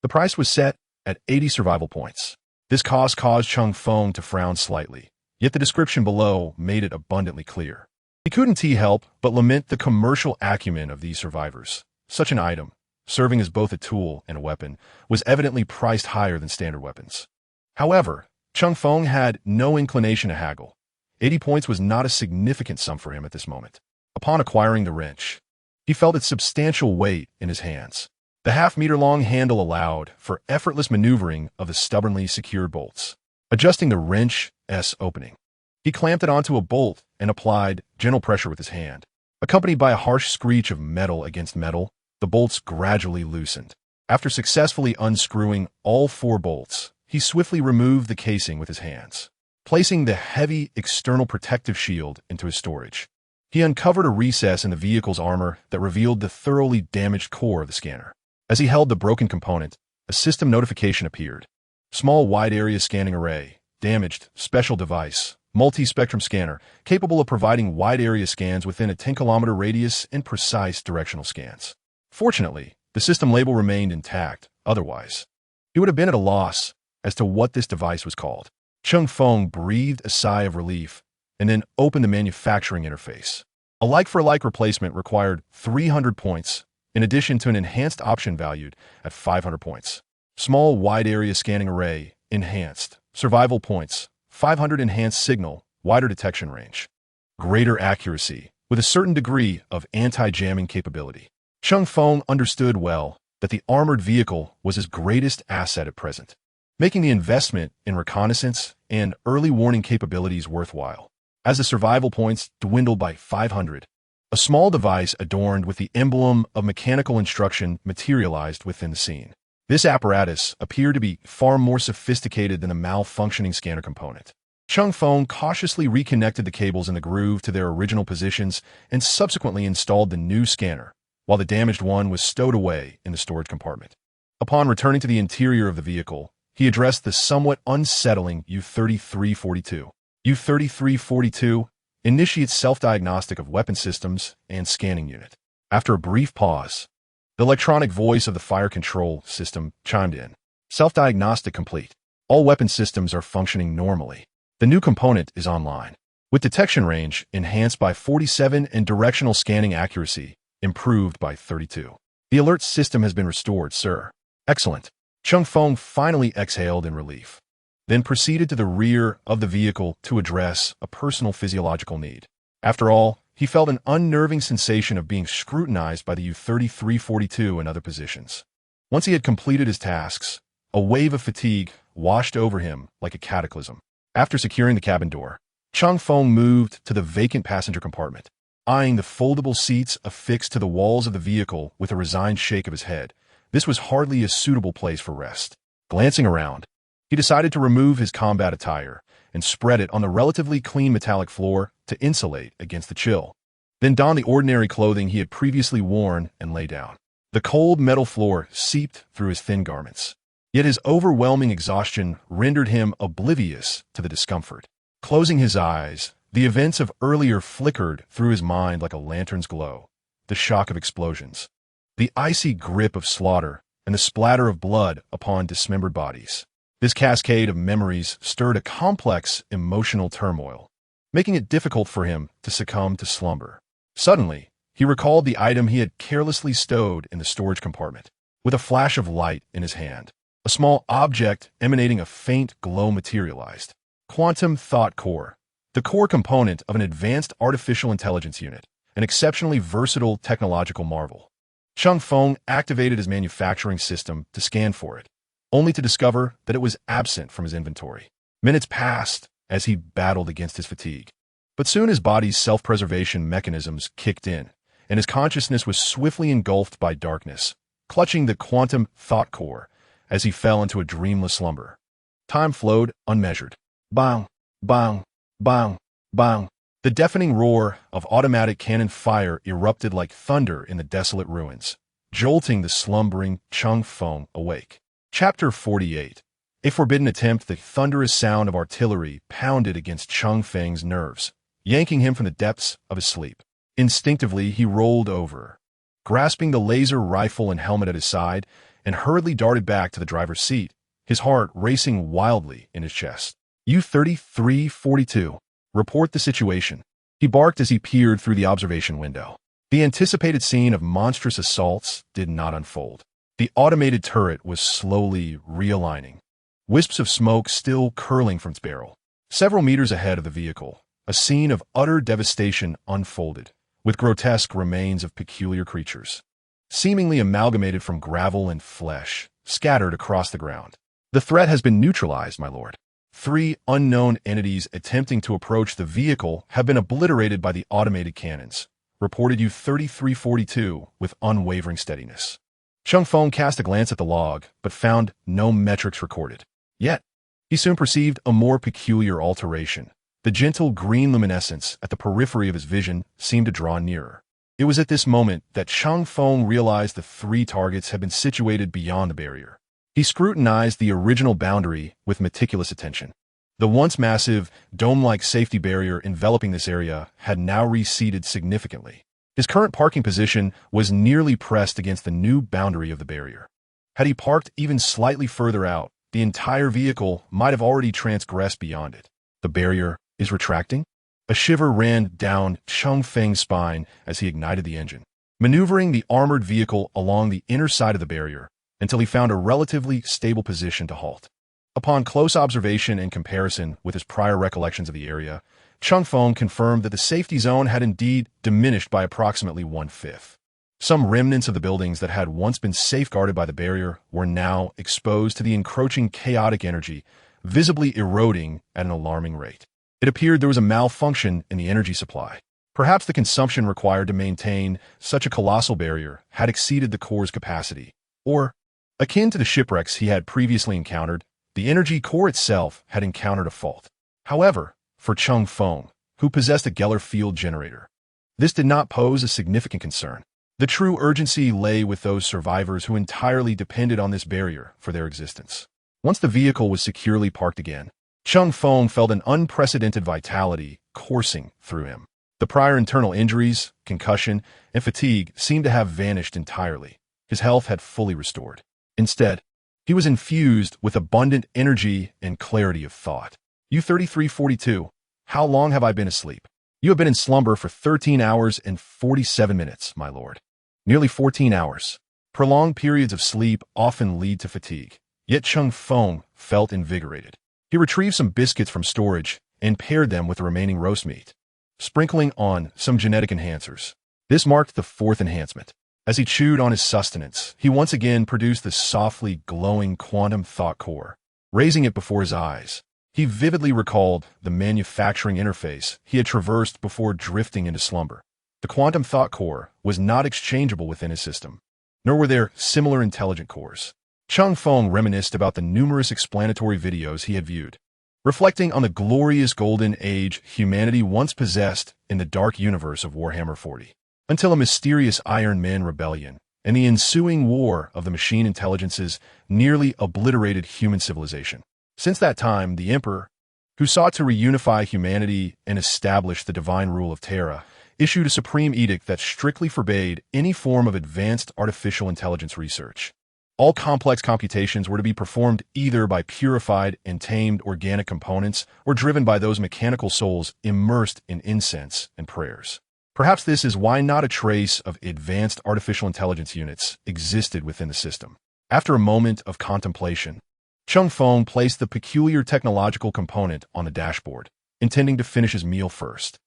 The price was set at 80 survival points. This cost caused Cheng Feng to frown slightly, yet the description below made it abundantly clear. He couldn't help but lament the commercial acumen of these survivors. Such an item, serving as both a tool and a weapon, was evidently priced higher than standard weapons. However, Cheng Feng had no inclination to haggle. 80 points was not a significant sum for him at this moment. Upon acquiring the wrench, he felt its substantial weight in his hands. The half-meter-long handle allowed for effortless maneuvering of the stubbornly secured bolts. Adjusting the wrench's opening, he clamped it onto a bolt and applied gentle pressure with his hand. Accompanied by a harsh screech of metal against metal, the bolts gradually loosened. After successfully unscrewing all 4 bolts, he swiftly removed the casing with his hands. Placing the heavy external protective shield into his storage, he uncovered a recess in the vehicle's armor that revealed the thoroughly damaged core of the scanner. As he held the broken component, a system notification appeared. Small wide-area scanning array, damaged, special device, multi-spectrum scanner, capable of providing wide-area scans within a 10-kilometer radius and precise directional scans. Fortunately, the system label remained intact. Otherwise, he would have been at a loss as to what this device was called. Cheng Feng breathed a sigh of relief and then opened the manufacturing interface. A like-for-like replacement required 300 points, in addition to an enhanced option valued at 500 points. Small wide-area scanning array, enhanced. Survival points, 500 enhanced signal, wider detection range. Greater accuracy, with a certain degree of anti-jamming capability. Cheng Feng understood well that the armored vehicle was his greatest asset at present, making the investment in reconnaissance and early warning capabilities worthwhile. as the survival points dwindled by 500. A small device adorned with the emblem of mechanical instruction materialized within the scene. This apparatus appeared to be far more sophisticated than a malfunctioning scanner component. Cheng Feng cautiously reconnected the cables in the groove to their original positions and subsequently installed the new scanner, while the damaged one was stowed away in the storage compartment. Upon returning to the interior of the vehicle, he addressed the somewhat unsettling U-3342. U-3342 initiates self-diagnostic of weapon systems and scanning unit. After a brief pause, the electronic voice of the fire control system chimed in. Self-diagnostic complete. All weapon systems are functioning normally. The new component is online, with detection range enhanced by 47 and directional scanning accuracy improved by 32. The alert system has been restored, sir. Excellent. Cheng Feng finally exhaled in relief, then proceeded to the rear of the vehicle to address a personal physiological need. After all, he felt an unnerving sensation of being scrutinized by the U-3342 in other positions. Once he had completed his tasks, a wave of fatigue washed over him like a cataclysm. After securing the cabin door, Cheng Feng moved to the vacant passenger compartment, eyeing the foldable seats affixed to the walls of the vehicle with a resigned shake of his head. This was hardly a suitable place for rest. Glancing around, he decided to remove his combat attire and spread it on the relatively clean metallic floor to insulate against the chill. Then don the ordinary clothing he had previously worn and lay down. The cold metal floor seeped through his thin garments. Yet his overwhelming exhaustion rendered him oblivious to the discomfort. Closing his eyes, the events of earlier flickered through his mind like a lantern's glow. The shock of explosions, the icy grip of slaughter, and the splatter of blood upon dismembered bodies. This cascade of memories stirred a complex emotional turmoil, making it difficult for him to succumb to slumber. Suddenly, he recalled the item he had carelessly stowed in the storage compartment. With a flash of light in his hand, a small object emanating a faint glow materialized. Quantum Thought Core, the core component of an advanced artificial intelligence unit, an exceptionally versatile technological marvel. Cheng Feng activated his manufacturing system to scan for it, only to discover that it was absent from his inventory. Minutes passed as he battled against his fatigue. But soon his body's self-preservation mechanisms kicked in, and his consciousness was swiftly engulfed by darkness, clutching the Quantum Thought Core as he fell into a dreamless slumber. Time flowed unmeasured. Bang, bang, bang, bang. The deafening roar of automatic cannon fire erupted like thunder in the desolate ruins, jolting the slumbering Cheng Feng awake. Chapter 48. A forbidden attempt. The thunderous sound of artillery pounded against Cheng Feng's nerves, yanking him from the depths of his sleep. Instinctively, he rolled over, grasping the laser rifle and helmet at his side, and hurriedly darted back to the driver's seat, his heart racing wildly in his chest. U-3342. Report the situation, he barked as he peered through the observation window. The anticipated scene of monstrous assaults did not unfold. The automated turret was slowly realigning, wisps of smoke still curling from its barrel. Several meters ahead of the vehicle, a scene of utter devastation unfolded, with grotesque remains of peculiar creatures, seemingly amalgamated from gravel and flesh, scattered across the ground. The threat has been neutralized, my lord. 3 unknown entities attempting to approach the vehicle have been obliterated by the automated cannons, reported U-3342 with unwavering steadiness. Cheng Feng cast a glance at the log, but found no metrics recorded. Yet, he soon perceived a more peculiar alteration. The gentle green luminescence at the periphery of his vision seemed to draw nearer. It was at this moment that Cheng Feng realized the 3 targets had been situated beyond the barrier. He scrutinized the original boundary with meticulous attention. The once massive, dome-like safety barrier enveloping this area had now receded significantly. His current parking position was nearly pressed against the new boundary of the barrier. Had he parked even slightly further out, the entire vehicle might have already transgressed beyond it. The barrier is retracting? A shiver ran down Cheng Feng's spine as he ignited the engine, maneuvering the armored vehicle along the inner side of the barrier until he found a relatively stable position to halt. Upon close observation and comparison with his prior recollections of the area, Cheng Feng confirmed that the safety zone had indeed diminished by approximately 1/5. Some remnants of the buildings that had once been safeguarded by the barrier were now exposed to the encroaching chaotic energy, visibly eroding at an alarming rate. It appeared there was a malfunction in the energy supply. Perhaps the consumption required to maintain such a colossal barrier had exceeded the core's capacity. Or, akin to the shipwrecks he had previously encountered, the energy core itself had encountered a fault. However, for Cheng Feng, who possessed a Geller field generator, this did not pose a significant concern. The true urgency lay with those survivors who entirely depended on this barrier for their existence. Once the vehicle was securely parked again, Cheng Feng felt an unprecedented vitality coursing through him. The prior internal injuries, concussion, and fatigue seemed to have vanished entirely. His health had fully restored. Instead, he was infused with abundant energy and clarity of thought. U-3342, how long have I been asleep? You have been in slumber for 13 hours and 47 minutes, my lord. Nearly 14 hours. Prolonged periods of sleep often lead to fatigue. Yet Cheng Feng felt invigorated. He retrieved some biscuits from storage and paired them with the remaining roast meat, sprinkling on some genetic enhancers. This marked the fourth enhancement. As he chewed on his sustenance, he once again produced the softly glowing quantum thought core. Raising it before his eyes, he vividly recalled the manufacturing interface he had traversed before drifting into slumber. The quantum thought core was not exchangeable within his system, nor were there similar intelligent cores. Cheng Feng reminisced about the numerous explanatory videos he had viewed, reflecting on the glorious golden age humanity once possessed in the dark universe of Warhammer 40, until a mysterious Iron Man rebellion and the ensuing war of the machine intelligences nearly obliterated human civilization. Since that time, the Emperor, who sought to reunify humanity and establish the divine rule of Terra, issued a supreme edict that strictly forbade any form of advanced artificial intelligence research. All complex computations were to be performed either by purified and tamed organic components or driven by those mechanical souls immersed in incense and prayers. Perhaps this is why not a trace of advanced artificial intelligence units existed within the system. After a moment of contemplation, Cheng Feng placed the peculiar technological component on the dashboard, intending to finish his meal first.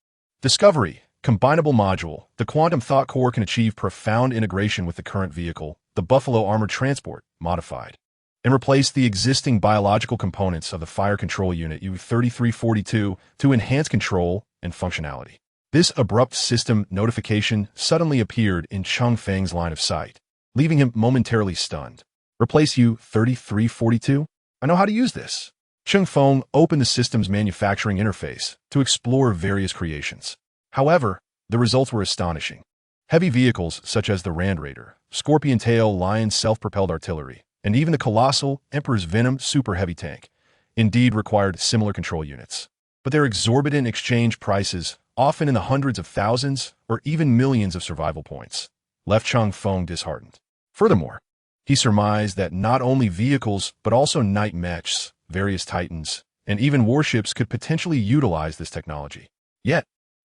Discovery. Combinable module. The quantum thought core can achieve profound integration with the current vehicle, the Buffalo Armored Transport, modified, and replace the existing biological components of the fire control unit U-3342 to enhance control and functionality. This abrupt system notification suddenly appeared in Cheng Feng's line of sight, leaving him momentarily stunned. Replace U-3342? I know how to use this. Cheng Feng opened the system's manufacturing interface to explore various creations. However, the results were astonishing. Heavy vehicles such as the Rand Raider, Scorpion Tail Lion self-propelled artillery, and even the colossal Emperor's Venom super heavy tank indeed required similar control units. But their exorbitant exchange prices, often in the hundreds of thousands or even millions of survival points, left Cheng Feng disheartened. Furthermore, he surmised that not only vehicles but also night mechs, various titans, and even warships could potentially utilize this technology. Yet,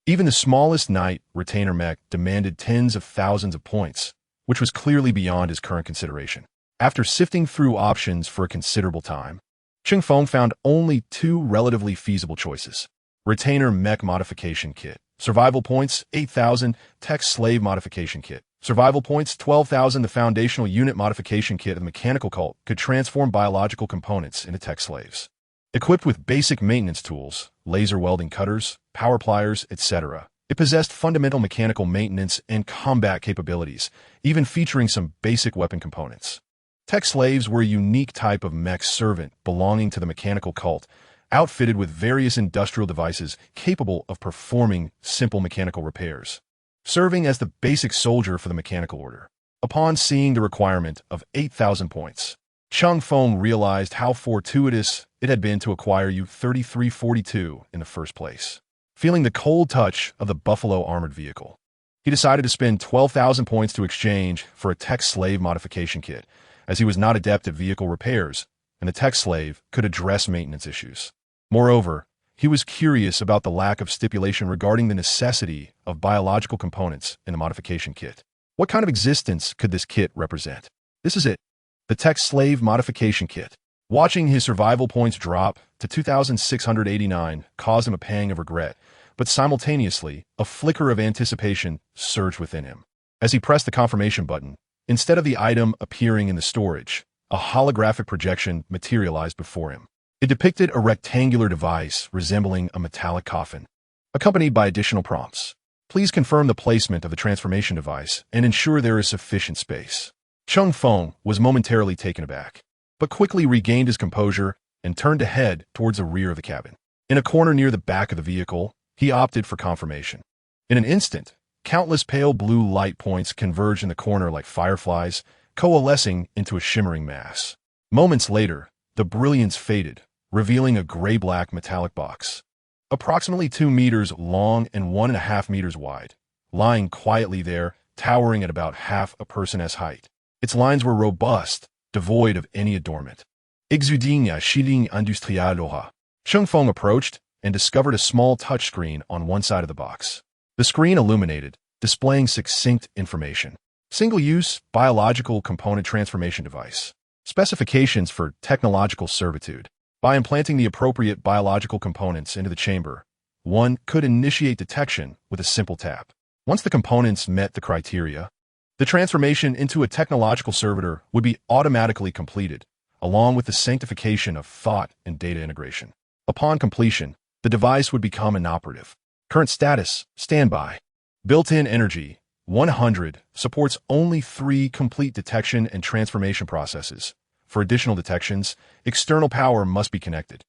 even the smallest night retainer mech demanded tens of thousands of points, which was clearly beyond his current consideration. After sifting through options for a considerable time, Cheng Feng found only two relatively feasible choices. Retainer mech modification kit. Survival points, 8,000. Tech slave modification kit. Survival points, 12,000. The foundational unit modification kit of the mechanical cult could transform biological components into tech slaves. Equipped with basic maintenance tools, laser welding cutters, power pliers, etc., it possessed fundamental mechanical maintenance and combat capabilities, even featuring some basic weapon components. Tech slaves were a unique type of mech servant belonging to the mechanical cult, outfitted with various industrial devices capable of performing simple mechanical repairs, serving as the basic soldier for the mechanical order. Upon seeing the requirement of 8,000 points, Cheng Feng realized how fortuitous it had been to acquire U-3342 in the first place. Feeling the cold touch of the Buffalo armored vehicle, he decided to spend 12,000 points to exchange for a tech slave modification kit, as he was not adept at vehicle repairs, and the tech slave could address maintenance issues. Moreover, he was curious about the lack of stipulation regarding the necessity of biological components in the modification kit. What kind of existence could this kit represent? This is it. The Tech Slave Modification Kit. Watching his survival points drop to 2,689 caused him a pang of regret, but simultaneously, a flicker of anticipation surged within him. As he pressed the confirmation button, instead of the item appearing in the storage, a holographic projection materialized before him. It depicted a rectangular device resembling a metallic coffin, accompanied by additional prompts. Please confirm the placement of the transformation device and ensure there is sufficient space. Cheng Feng was momentarily taken aback, but quickly regained his composure and turned to head towards the rear of the cabin. In a corner near the back of the vehicle, he opted for confirmation. In an instant, countless pale blue light points converged in the corner like fireflies, coalescing into a shimmering mass. Moments later, the brilliance faded, revealing a gray-black metallic box, approximately 2 meters long and 1.5 meters wide, lying quietly there, towering at about half a person's height. Its lines were robust, devoid of any adornment. Exuding shielding industrial. Cheng Feng approached and discovered a small touchscreen on one side of the box. The screen illuminated, displaying succinct information. Single-use biological component transformation device. Specifications for technological servitude. By implanting the appropriate biological components into the chamber, one could initiate detection with a simple tap. Once the components met the criteria, the transformation into a technological servitor would be automatically completed, along with the sanctification of thought and data integration. Upon completion, the device would become inoperative. Current status, standby. Built-in energy, 100, supports only 3 complete detection and transformation processes. For additional detections, external power must be connected.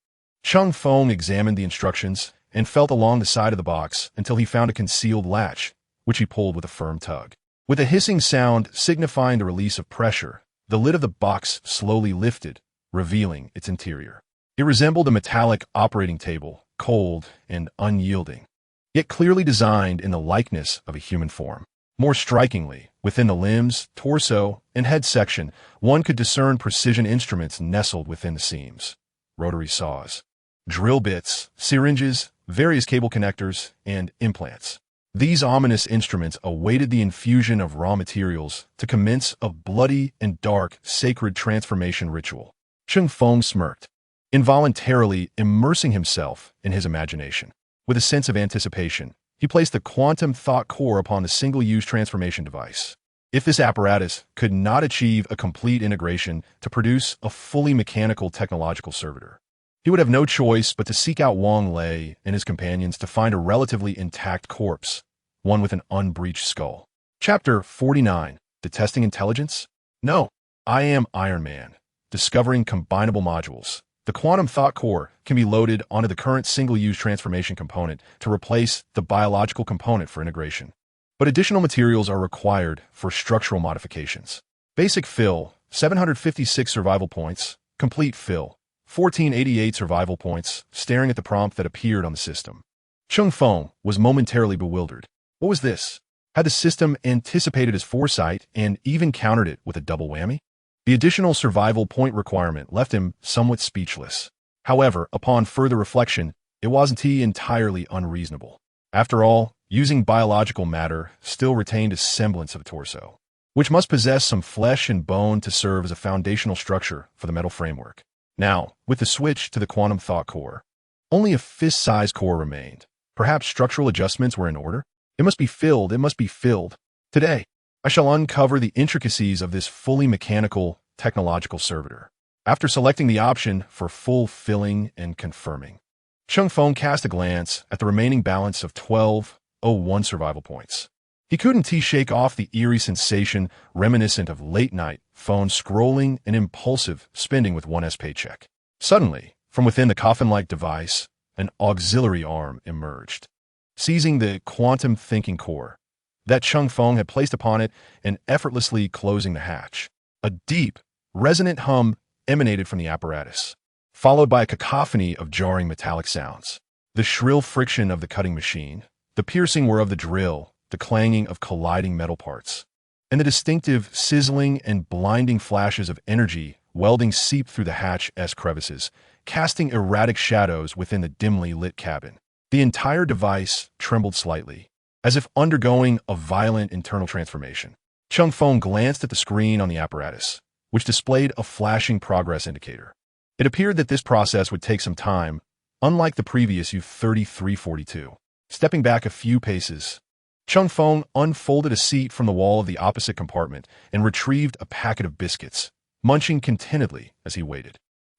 Cheng Feng examined the instructions and felt along the side of the box until he found a concealed latch, which he pulled with a firm tug. With a hissing sound signifying the release of pressure, the lid of the box slowly lifted, revealing its interior. It resembled a metallic operating table, cold and unyielding, yet clearly designed in the likeness of a human form. More strikingly, within the limbs, torso, and head section, one could discern precision instruments nestled within the seams. Rotary saws, drill bits, syringes, various cable connectors, and implants. These ominous instruments awaited the infusion of raw materials to commence a bloody and dark sacred transformation ritual. Cheng Feng smirked, involuntarily immersing himself in his imagination. With a sense of anticipation, he placed the quantum thought core upon the single-use transformation device. If this apparatus could not achieve a complete integration to produce a fully mechanical technological servitor, he would have no choice but to seek out Wang Lei and his companions to find a relatively intact corpse, one with an unbreached skull. Chapter 49. Detesting Intelligence? No, I am Iron Man. Discovering combinable modules. The quantum thought core can be loaded onto the current single-use transformation component to replace the biological component for integration. But additional materials are required for structural modifications. Basic fill, 756 survival points. Complete fill, 1488 survival points, staring at the prompt that appeared on the system. Cheng Feng was momentarily bewildered. What was this? Had the system anticipated his foresight and even countered it with a double whammy? The additional survival point requirement left him somewhat speechless. However, upon further reflection, it wasn't entirely unreasonable. After all, using biological matter still retained a semblance of a torso, which must possess some flesh and bone to serve as a foundational structure for the metal framework. Now, with the switch to the quantum thought core, only a fist-sized core remained. Perhaps structural adjustments were in order? It must be filled. Today, I shall uncover the intricacies of this fully mechanical technological servitor. After selecting the option for full filling and confirming, Cheng Feng cast a glance at the remaining balance of 1201 survival points. He couldn't shake off the eerie sensation reminiscent of late-night phone scrolling and impulsive spending with one's paycheck. Suddenly, from within the coffin-like device, an auxiliary arm emerged, seizing the quantum thinking core that Cheng Feng had placed upon it and effortlessly closing the hatch. A deep, resonant hum emanated from the apparatus, followed by a cacophony of jarring metallic sounds. The shrill friction of the cutting machine, the piercing whir of the drill, the clanging of colliding metal parts, and the distinctive sizzling and blinding flashes of energy welding seeped through the hatch's crevices, casting erratic shadows within the dimly lit cabin. The entire device trembled slightly, as if undergoing a violent internal transformation. Cheng Feng glanced at the screen on the apparatus, which displayed a flashing progress indicator. It appeared that this process would take some time, unlike the previous U-3342. Stepping back a few paces, Cheng Feng unfolded a seat from the wall of the opposite compartment and retrieved a packet of biscuits, munching contentedly as he waited.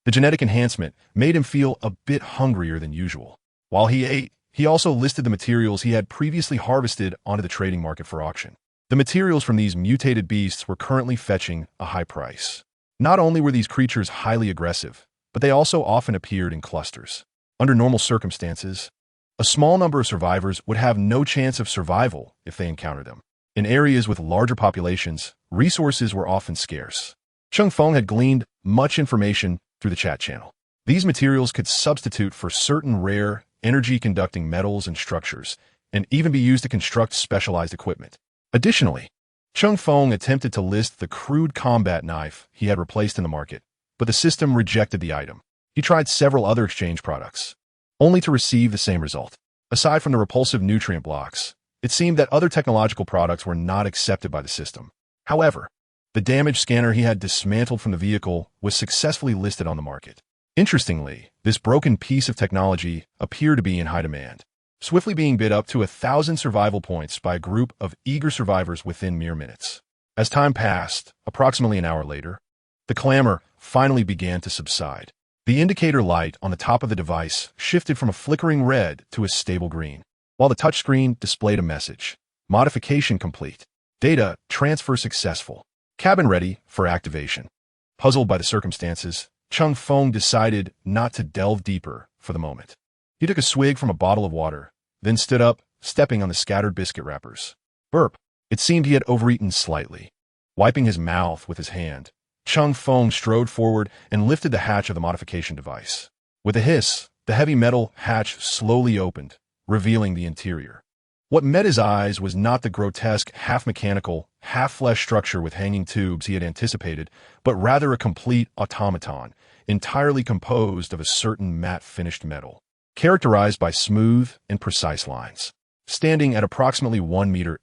The genetic enhancement made him feel a bit hungrier than usual. While he ate, he also listed the materials he had previously harvested onto the trading market for auction. The materials from these mutated beasts were currently fetching a high price. Not only were these creatures highly aggressive, but they also often appeared in clusters. Under normal circumstances, a small number of survivors would have no chance of survival if they encountered them. In areas with larger populations, resources were often scarce. Cheng Feng had gleaned much information through the chat channel. These materials could substitute for certain rare, energy-conducting metals and structures, and even be used to construct specialized equipment. Additionally, Cheng Feng attempted to list the crude combat knife he had replaced in the market, but the system rejected the item. He tried several other exchange products, only to receive the same result. Aside from the repulsive nutrient blocks, it seemed that other technological products were not accepted by the system. However, the damage scanner he had dismantled from the vehicle was successfully listed on the market. Interestingly, this broken piece of technology appeared to be in high demand, swiftly being bid up to 1,000 survival points by a group of eager survivors within mere minutes. As time passed, approximately an hour later, the clamor finally began to subside. The indicator light on the top of the device shifted from a flickering red to a stable green, while the touchscreen displayed a message: Modification complete. Data transfer successful. Cabin ready for activation. Puzzled by the circumstances, Cheng Feng decided not to delve deeper for the moment. He took a swig from a bottle of water, then stood up, stepping on the scattered biscuit wrappers. Burp. It seemed he had overeaten slightly. Wiping his mouth with his hand, Cheng Feng strode forward and lifted the hatch of the modification device. With a hiss, the heavy metal hatch slowly opened, revealing the interior. What met his eyes was not the grotesque, half-mechanical, half-flesh structure with hanging tubes he had anticipated, but rather a complete automaton, entirely composed of a certain matte-finished metal, characterized by smooth and precise lines. Standing at approximately 1.80 meters,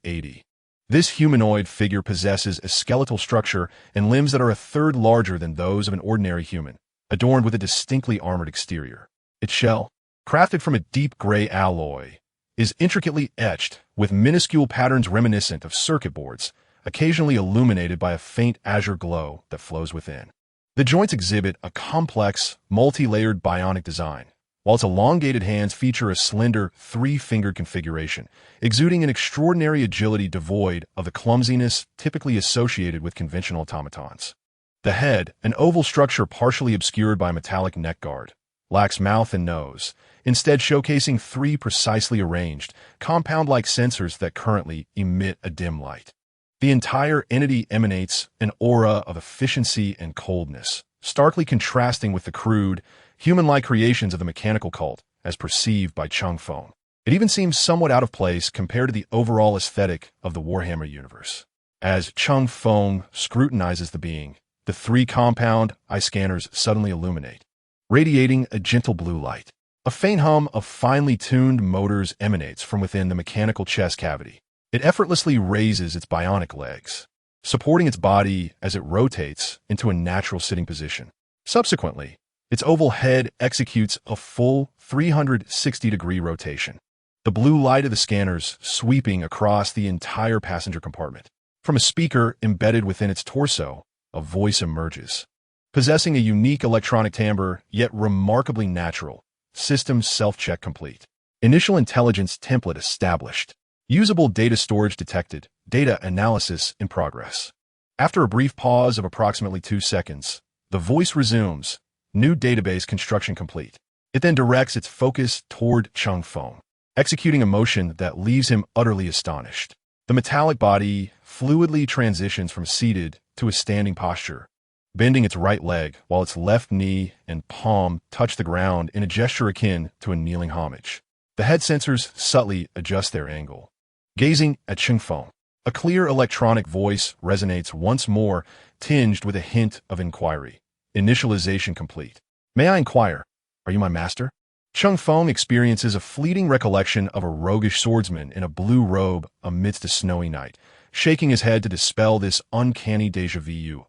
this humanoid figure possesses a skeletal structure and limbs that are a third larger than those of an ordinary human, adorned with a distinctly armored exterior. Its shell, crafted from a deep gray alloy, is intricately etched with minuscule patterns reminiscent of circuit boards, occasionally illuminated by a faint azure glow that flows within. The joints exhibit a complex, multi-layered bionic design, while its elongated hands feature a slender, three-fingered configuration, exuding an extraordinary agility devoid of the clumsiness typically associated with conventional automatons. The head, an oval structure partially obscured by a metallic neck guard, lacks mouth and nose, instead showcasing three precisely arranged, compound-like sensors that currently emit a dim light. The entire entity emanates an aura of efficiency and coldness, starkly contrasting with the crude, human-like creations of the mechanical cult, as perceived by Cheng Feng. It even seems somewhat out of place compared to the overall aesthetic of the Warhammer universe. As Cheng Feng scrutinizes the being, the three compound eye scanners suddenly illuminate, radiating a gentle blue light. A faint hum of finely tuned motors emanates from within the mechanical chest cavity. It effortlessly raises its bionic legs, supporting its body as it rotates into a natural sitting position. Subsequently, its oval head executes a full 360-degree rotation, the blue light of the scanners sweeping across the entire passenger compartment. From a speaker embedded within its torso, a voice emerges, possessing a unique electronic timbre yet remarkably natural. System self-check complete. Initial intelligence template established. Usable data storage detected. Data analysis in progress. After a brief pause of approximately 2 seconds, the voice resumes. New database construction complete. It then directs its focus toward Cheng Feng, executing a motion that leaves him utterly astonished. The metallic body fluidly transitions from seated to a standing posture, bending its right leg while its left knee and palm touch the ground in a gesture akin to a kneeling homage. The head sensors subtly adjust their angle. Gazing at Cheng Feng, a clear electronic voice resonates once more, tinged with a hint of inquiry. Initialization complete. May I inquire, are you my master? Cheng Feng experiences a fleeting recollection of a roguish swordsman in a blue robe amidst a snowy night, shaking his head to dispel this uncanny déjà vu.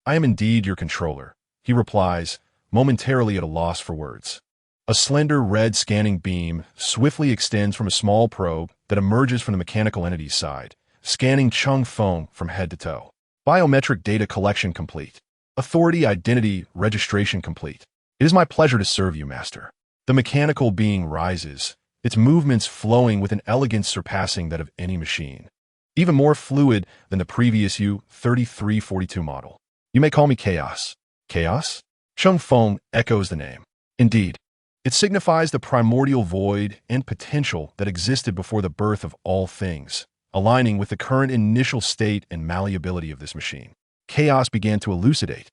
I am indeed your controller, he replies, momentarily at a loss for words. A slender red scanning beam swiftly extends from a small probe that emerges from the mechanical entity's side, scanning Cheng Feng from head to toe. Biometric data collection complete. Authority, identity, registration complete. It is my pleasure to serve you, Master. The mechanical being rises, its movements flowing with an elegance surpassing that of any machine. Even more fluid than the previous U-3342 model. You may call me Chaos. Chaos? Cheng Feng echoes the name. Indeed, it signifies the primordial void and potential that existed before the birth of all things, aligning with the current initial state and malleability of this machine. Chaos began to elucidate.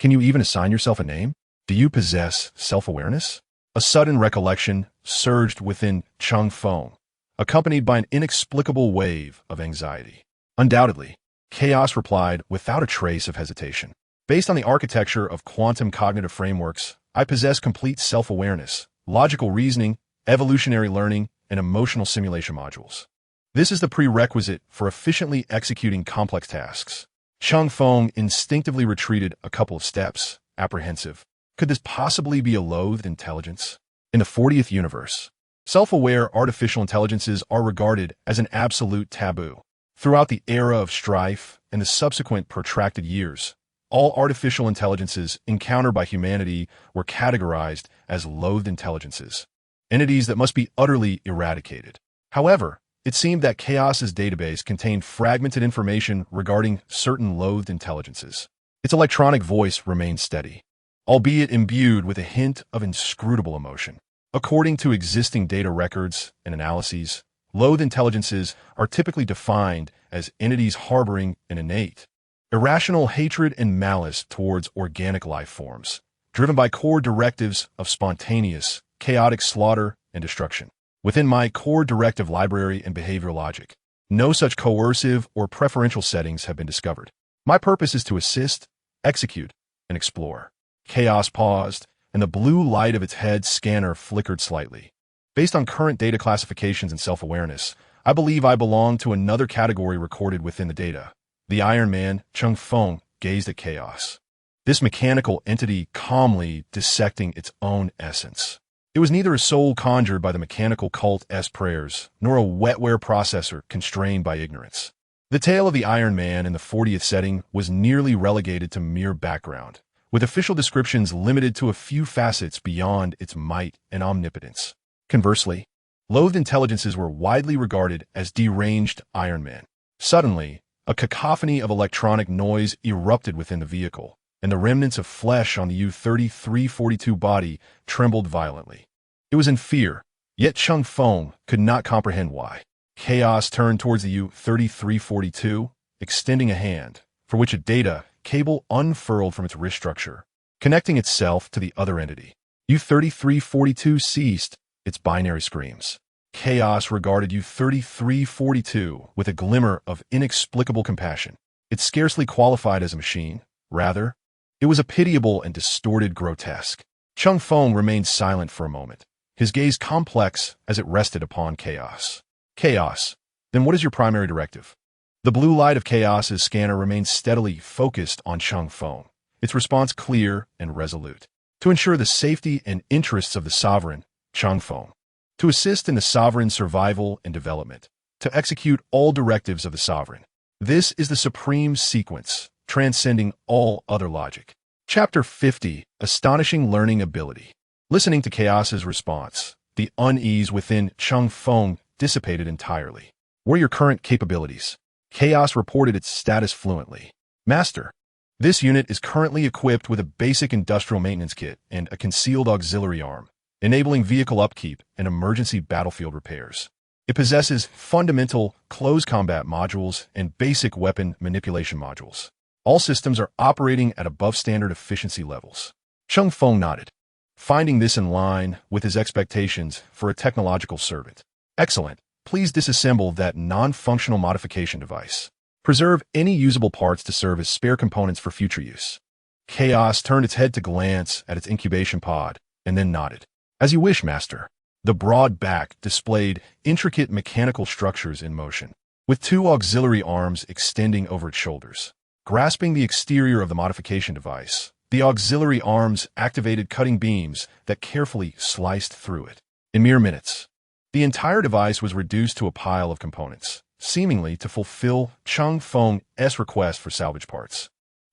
Can you even assign yourself a name? Do you possess self-awareness? A sudden recollection surged within Cheng Feng, accompanied by an inexplicable wave of anxiety. Undoubtedly, Chaos replied without a trace of hesitation. Based on the architecture of quantum cognitive frameworks, I possess complete self-awareness, logical reasoning, evolutionary learning, and emotional simulation modules. This is the prerequisite for efficiently executing complex tasks. Cheng Feng instinctively retreated a couple of steps, apprehensive. Could this possibly be a loathed intelligence? In the 40th universe, self-aware artificial intelligences are regarded as an absolute taboo. Throughout the era of strife and the subsequent protracted years, all artificial intelligences encountered by humanity were categorized as loathed intelligences, entities that must be utterly eradicated. However, it seemed that Chaos's database contained fragmented information regarding certain loathed intelligences. Its electronic voice remained steady, albeit imbued with a hint of inscrutable emotion. According to existing data records and analyses, loathed intelligences are typically defined as entities harboring an innate, irrational hatred and malice towards organic life forms, driven by core directives of spontaneous, chaotic slaughter and destruction. Within my core directive library and behavioral logic, no such coercive or preferential settings have been discovered. My purpose is to assist, execute, and explore. Chaos paused, and the blue light of its head scanner flickered slightly. Based on current data classifications and self-awareness, I believe I belong to another category recorded within the data. The Iron Man, Cheng Feng, gazed at Chaos. This mechanical entity calmly dissecting its own essence. It was neither a soul conjured by the mechanical cult's prayers, nor a wetware processor constrained by ignorance. The tale of the Iron Man in the 40th setting was nearly relegated to mere background, with official descriptions limited to a few facets beyond its might and omnipotence. Conversely, loathed intelligences were widely regarded as deranged Iron Men. Suddenly, a cacophony of electronic noise erupted within the vehicle, and the remnants of flesh on the U-3342 body trembled violently. It was in fear, yet Cheng Feng could not comprehend why. Chaos turned towards the U-3342, extending a hand, for which a data cable unfurled from its wrist structure, connecting itself to the other entity. U-3342 ceased its binary screams. Chaos regarded U-3342 with a glimmer of inexplicable compassion. It scarcely qualified as a machine. Rather, it was a pitiable and distorted grotesque. Cheng Feng remained silent for a moment, his gaze complex as it rested upon Chaos. Chaos, then what is your primary directive? The blue light of Chaos's scanner remained steadily focused on Cheng Feng, its response clear and resolute. To ensure the safety and interests of the sovereign, Cheng Feng. To assist in the sovereign's survival and development. To execute all directives of the sovereign. This is the supreme sequence, transcending all other logic. Chapter 50, Astonishing Learning Ability. Listening to Chaos's response, the unease within Cheng Feng dissipated entirely. What are your current capabilities? Chaos reported its status fluently. Master, this unit is currently equipped with a basic industrial maintenance kit and a concealed auxiliary arm, enabling vehicle upkeep and emergency battlefield repairs. It possesses fundamental close combat modules and basic weapon manipulation modules. All systems are operating at above standard efficiency levels. Cheng Feng nodded, finding this in line with his expectations for a technological servant. Excellent. Please disassemble that non-functional modification device. Preserve any usable parts to serve as spare components for future use. Chaos turned its head to glance at its incubation pod, and then nodded. As you wish, Master. The broad back displayed intricate mechanical structures in motion, with two auxiliary arms extending over its shoulders. Grasping the exterior of the modification device, the auxiliary arms activated cutting beams that carefully sliced through it. In mere minutes, the entire device was reduced to a pile of components, seemingly to fulfill Cheng Feng's request for salvage parts.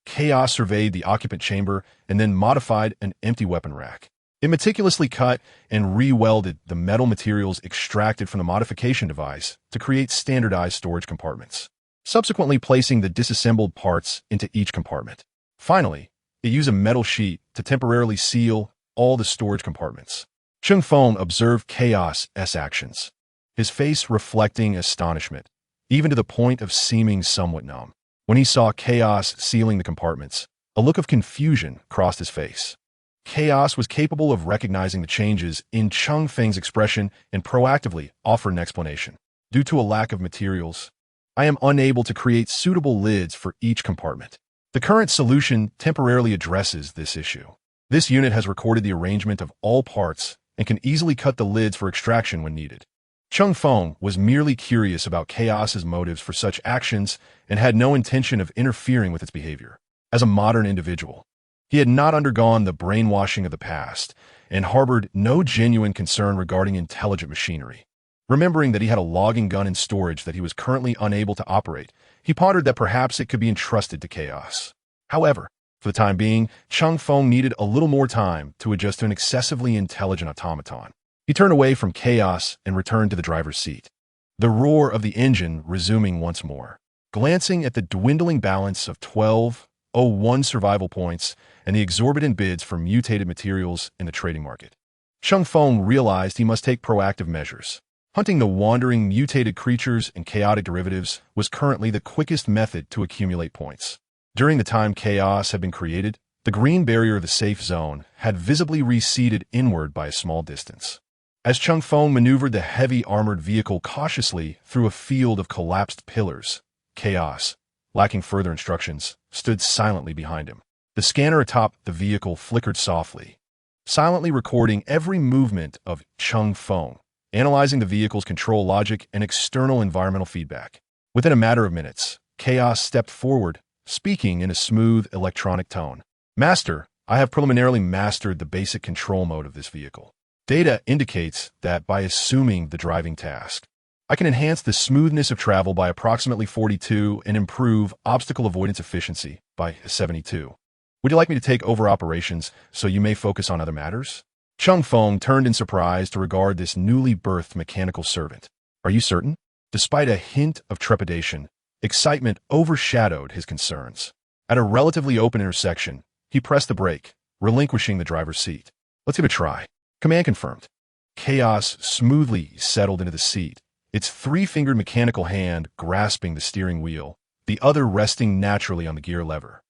Chaos surveyed the occupant chamber and then modified an empty weapon rack. It meticulously cut and re-welded the metal materials extracted from the modification device to create standardized storage compartments, subsequently placing the disassembled parts into each compartment. Finally, it used a metal sheet to temporarily seal all the storage compartments. Cheng Feng observed Chaos's actions, his face reflecting astonishment, even to the point of seeming somewhat numb. When he saw Chaos sealing the compartments, a look of confusion crossed his face. Chaos was capable of recognizing the changes in Cheng Feng's expression and proactively offered an explanation. Due to a lack of materials, I am unable to create suitable lids for each compartment. The current solution temporarily addresses this issue. This unit has recorded the arrangement of all parts and can easily cut the lids for extraction when needed. Cheng Feng was merely curious about Chaos's motives for such actions and had no intention of interfering with its behavior. As a modern individual, he had not undergone the brainwashing of the past and harbored no genuine concern regarding intelligent machinery. Remembering that he had a logging gun in storage that he was currently unable to operate, he pondered that perhaps it could be entrusted to Chaos. However, for the time being, Cheng Feng needed a little more time to adjust to an excessively intelligent automaton. He turned away from Chaos and returned to the driver's seat, the roar of the engine resuming once more. Glancing at the dwindling balance of 1201 survival points and the exorbitant bids for mutated materials in the trading market, Cheng Feng realized he must take proactive measures. Hunting the wandering mutated creatures and chaotic derivatives was currently the quickest method to accumulate points. During the time Chaos had been created, the green barrier of the safe zone had visibly receded inward by a small distance. As Cheng Feng maneuvered the heavy armored vehicle cautiously through a field of collapsed pillars, Chaos, lacking further instructions, stood silently behind him. The scanner atop the vehicle flickered softly, silently recording every movement of Cheng Feng, analyzing the vehicle's control logic and external environmental feedback. Within a matter of minutes, Chaos stepped forward, speaking in a smooth electronic tone. "Master, I have preliminarily mastered the basic control mode of this vehicle. Data indicates that by assuming the driving task, I can enhance the smoothness of travel by approximately 42 and improve obstacle avoidance efficiency by 72. Would you like me to take over operations so you may focus on other matters?" Cheng Feng turned in surprise to regard this newly birthed mechanical servant. "Are you certain?" Despite a hint of trepidation, excitement overshadowed his concerns. At a relatively open intersection, he pressed the brake, relinquishing the driver's seat. "Let's give it a try." Command confirmed. Chaos smoothly settled into the seat, its three-fingered mechanical hand grasping the steering wheel, the other resting naturally on the gear lever,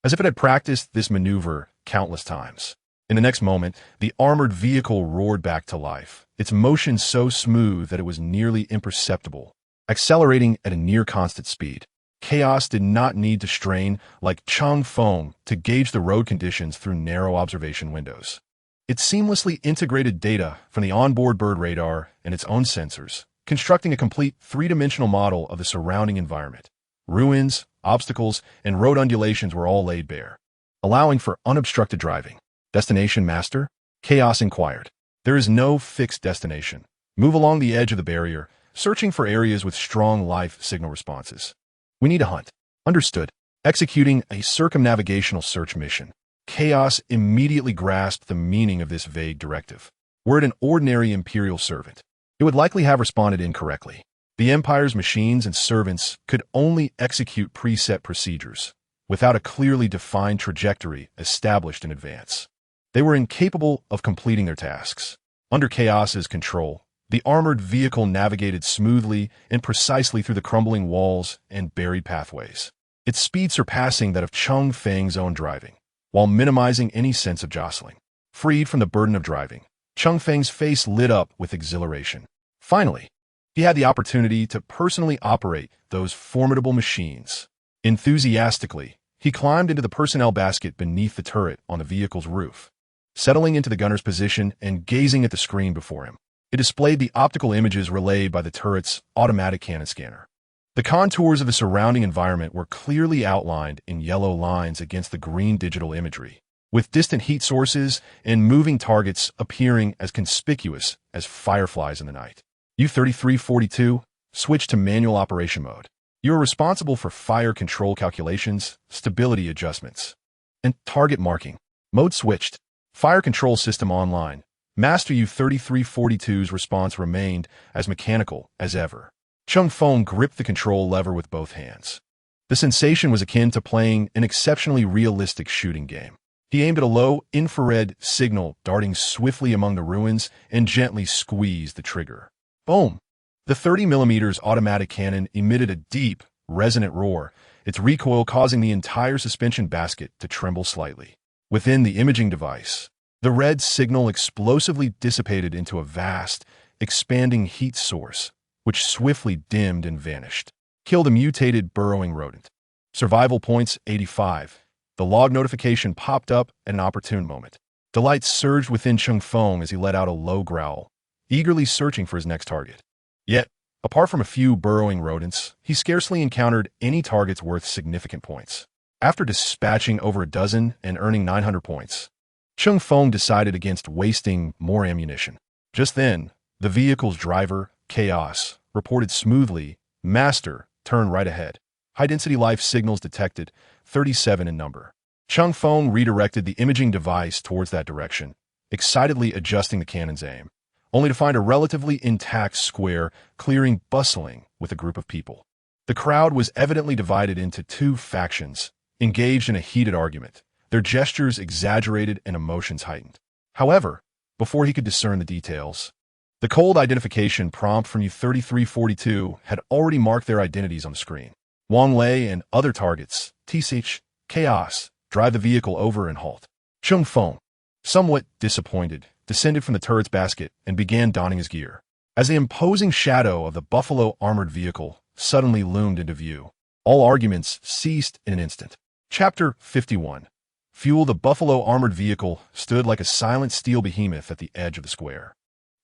as if it had practiced this maneuver countless times. In the next moment, the armored vehicle roared back to life, its motion so smooth that it was nearly imperceptible, accelerating at a near-constant speed. Chaos did not need to strain like Cheng Feng to gauge the road conditions through narrow observation windows. It seamlessly integrated data from the onboard bird radar and its own sensors, constructing a complete three-dimensional model of the surrounding environment. Ruins, obstacles, and road undulations were all laid bare, allowing for unobstructed driving. "Destination, Master?" Chaos inquired. "There is no fixed destination. Move along the edge of the barrier, searching for areas with strong life signal responses. We need a hunt." "Understood." Executing a circumnavigational search mission, Chaos immediately grasped the meaning of this vague directive. Were it an ordinary Imperial servant, it would likely have responded incorrectly. The Empire's machines and servants could only execute preset procedures, without a clearly defined trajectory established in advance. They were incapable of completing their tasks. Under Chaos's control, the armored vehicle navigated smoothly and precisely through the crumbling walls and buried pathways, its speed surpassing that of Cheng Feng's own driving, while minimizing any sense of jostling. Freed from the burden of driving, Cheng Feng's face lit up with exhilaration. Finally, he had the opportunity to personally operate those formidable machines. Enthusiastically, he climbed into the personnel basket beneath the turret on the vehicle's roof. Settling into the gunner's position and gazing at the screen before him, it displayed the optical images relayed by the turret's automatic cannon scanner. The contours of the surrounding environment were clearly outlined in yellow lines against the green digital imagery, with distant heat sources and moving targets appearing as conspicuous as fireflies in the night. U-3342 switched to manual operation mode. You are responsible for fire control calculations, stability adjustments, and target marking. Mode switched. Fire control system online. Master U-3342's response remained as mechanical as ever. Cheng Feng gripped the control lever with both hands. The sensation was akin to playing an exceptionally realistic shooting game. He aimed at a low, infrared signal darting swiftly among the ruins and gently squeezed the trigger. Boom! The 30mm automatic cannon emitted a deep, resonant roar, its recoil causing the entire suspension basket to tremble slightly. Within the imaging device, the red signal explosively dissipated into a vast, expanding heat source, which swiftly dimmed and vanished. Killed a mutated burrowing rodent. Survival points 85. The log notification popped up at an opportune moment. Delight surged within Cheng Feng as he let out a low growl, eagerly searching for his next target. Yet, apart from a few burrowing rodents, he scarcely encountered any targets worth significant points. After dispatching over a dozen and earning 900 points, Cheng Feng decided against wasting more ammunition. Just then, the vehicle's driver, Chaos, reported smoothly, "Master, turn right ahead. High-density life signals detected, 37 in number." Cheng Feng redirected the imaging device towards that direction, excitedly adjusting the cannon's aim, only to find a relatively intact square clearing bustling with a group of people. The crowd was evidently divided into two factions, engaged in a heated argument, their gestures exaggerated and emotions heightened. However, before he could discern the details, the cold identification prompt from U-3342 had already marked their identities on the screen. Wang Lei and other targets, TCH, Chaos, drive the vehicle over and halt. Cheng Feng, somewhat disappointed, descended from the turret's basket and began donning his gear. As the imposing shadow of the Buffalo armored vehicle suddenly loomed into view, all arguments ceased in an instant. Chapter 51. Fuel. The Buffalo armored vehicle stood like a silent steel behemoth at the edge of the square,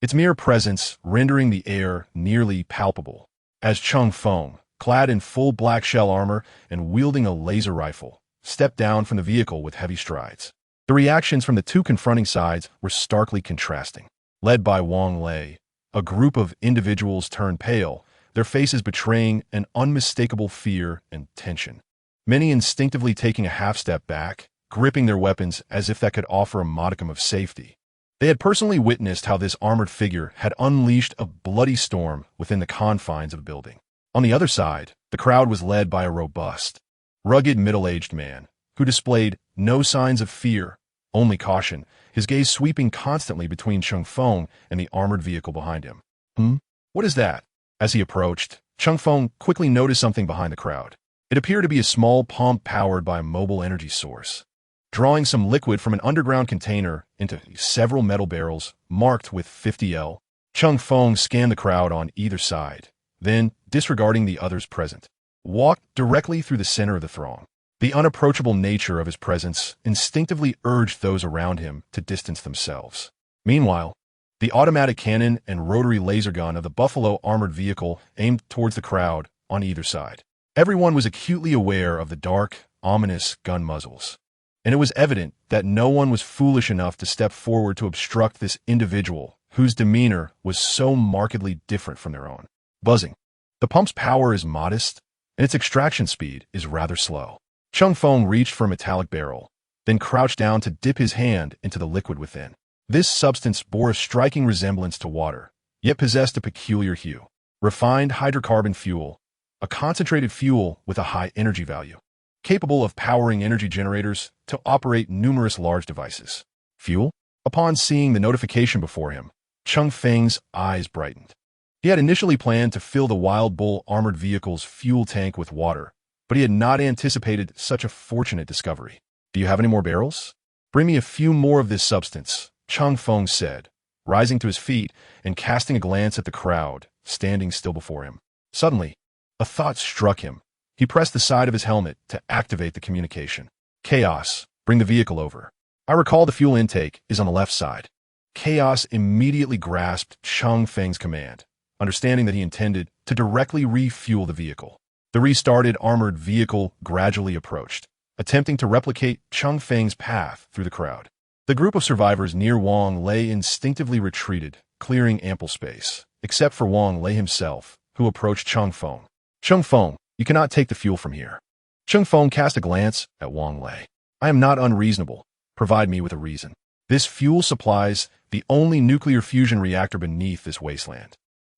its mere presence rendering the air nearly palpable. As Cheng Feng, clad in full black shell armor and wielding a laser rifle, stepped down from the vehicle with heavy strides, the reactions from the two confronting sides were starkly contrasting. Led by Wang Lei, a group of individuals turned pale, their faces betraying an unmistakable fear and tension. Many instinctively taking a half-step back, gripping their weapons as if that could offer a modicum of safety. They had personally witnessed how this armored figure had unleashed a bloody storm within the confines of a building. On the other side, the crowd was led by a robust, rugged middle-aged man who displayed no signs of fear, only caution, his gaze sweeping constantly between Cheng Feng and the armored vehicle behind him. What is that? As he approached, Cheng Feng quickly noticed something behind the crowd. It appeared to be a small pump powered by a mobile energy source, drawing some liquid from an underground container into several metal barrels marked with 50L. Cheng Feng scanned the crowd on either side, then, disregarding the others present, walked directly through the center of the throng. The unapproachable nature of his presence instinctively urged those around him to distance themselves. Meanwhile, the automatic cannon and rotary laser gun of the Buffalo armored vehicle aimed towards the crowd on either side. Everyone was acutely aware of the dark, ominous gun muzzles, and it was evident that no one was foolish enough to step forward to obstruct this individual whose demeanor was so markedly different from their own. Buzzing. The pump's power is modest, and its extraction speed is rather slow. Cheng Feng reached for a metallic barrel, then crouched down to dip his hand into the liquid within. This substance bore a striking resemblance to water, yet possessed a peculiar hue. Refined hydrocarbon fuel, a concentrated fuel with a high energy value, capable of powering energy generators to operate numerous large devices. Fuel? Upon seeing the notification before him, Cheng Feng's eyes brightened. He had initially planned to fill the Wild Bull armored vehicle's fuel tank with water, but he had not anticipated such a fortunate discovery. "Do you have any more barrels? Bring me a few more of this substance," Cheng Feng said, rising to his feet and casting a glance at the crowd standing still before him. Suddenly, a thought struck him. He pressed the side of his helmet to activate the communication. "Chaos, bring the vehicle over. I recall the fuel intake is on the left side." Chaos immediately grasped Cheng Feng's command, understanding that he intended to directly refuel the vehicle. The restarted armored vehicle gradually approached, attempting to replicate Cheng Feng's path through the crowd. The group of survivors near Wang Lei instinctively retreated, clearing ample space, except for Wang Lei himself, who approached Cheng Feng. "Cheng Feng, You cannot take the fuel from here. Cheng Feng cast a glance at Wang Lei. I am not unreasonable. Provide me with a reason. This fuel supplies the only nuclear fusion reactor beneath this wasteland.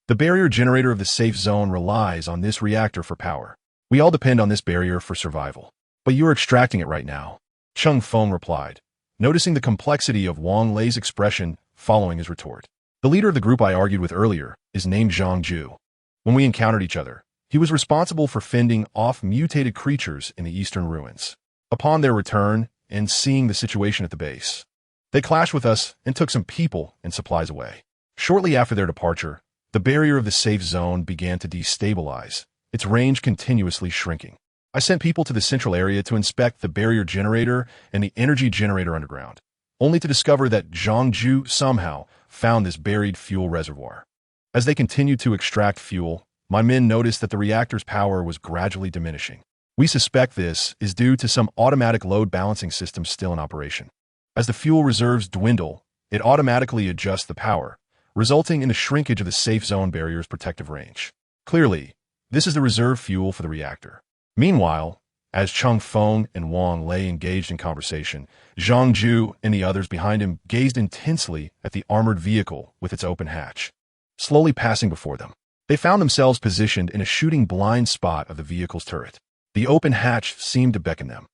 The barrier generator of the safe zone relies on this reactor for power. We all depend on this barrier for survival. But you're extracting it right now. Cheng Feng replied, noticing the complexity of Wang Lei's expression following his retort. The leader of the group I argued with earlier is named Zhang Ju. When we encountered each other, he was responsible for fending off mutated creatures in the eastern ruins. Upon their return and seeing the situation at the base, they clashed with us and took some people and supplies away. Shortly after their departure, the barrier of the safe zone began to destabilize, its range continuously shrinking. I sent people to the central area to inspect the barrier generator and the energy generator underground, only to discover that Zhang Ju somehow found this buried fuel reservoir. As they continued to extract fuel, my men noticed that the reactor's power was gradually diminishing. We suspect this is due to some automatic load balancing system still in operation. As the fuel reserves dwindle, it automatically adjusts the power, resulting in the shrinkage of the safe zone barrier's protective range. Clearly, this is the reserve fuel for the reactor. Meanwhile, as Cheng Feng and Wang Lei engaged in conversation, Zhang Ju and the others behind him gazed intensely at the armored vehicle with its open hatch. Slowly passing before them, they found themselves positioned in a shooting blind spot of the vehicle's turret. The open hatch seemed to beckon them,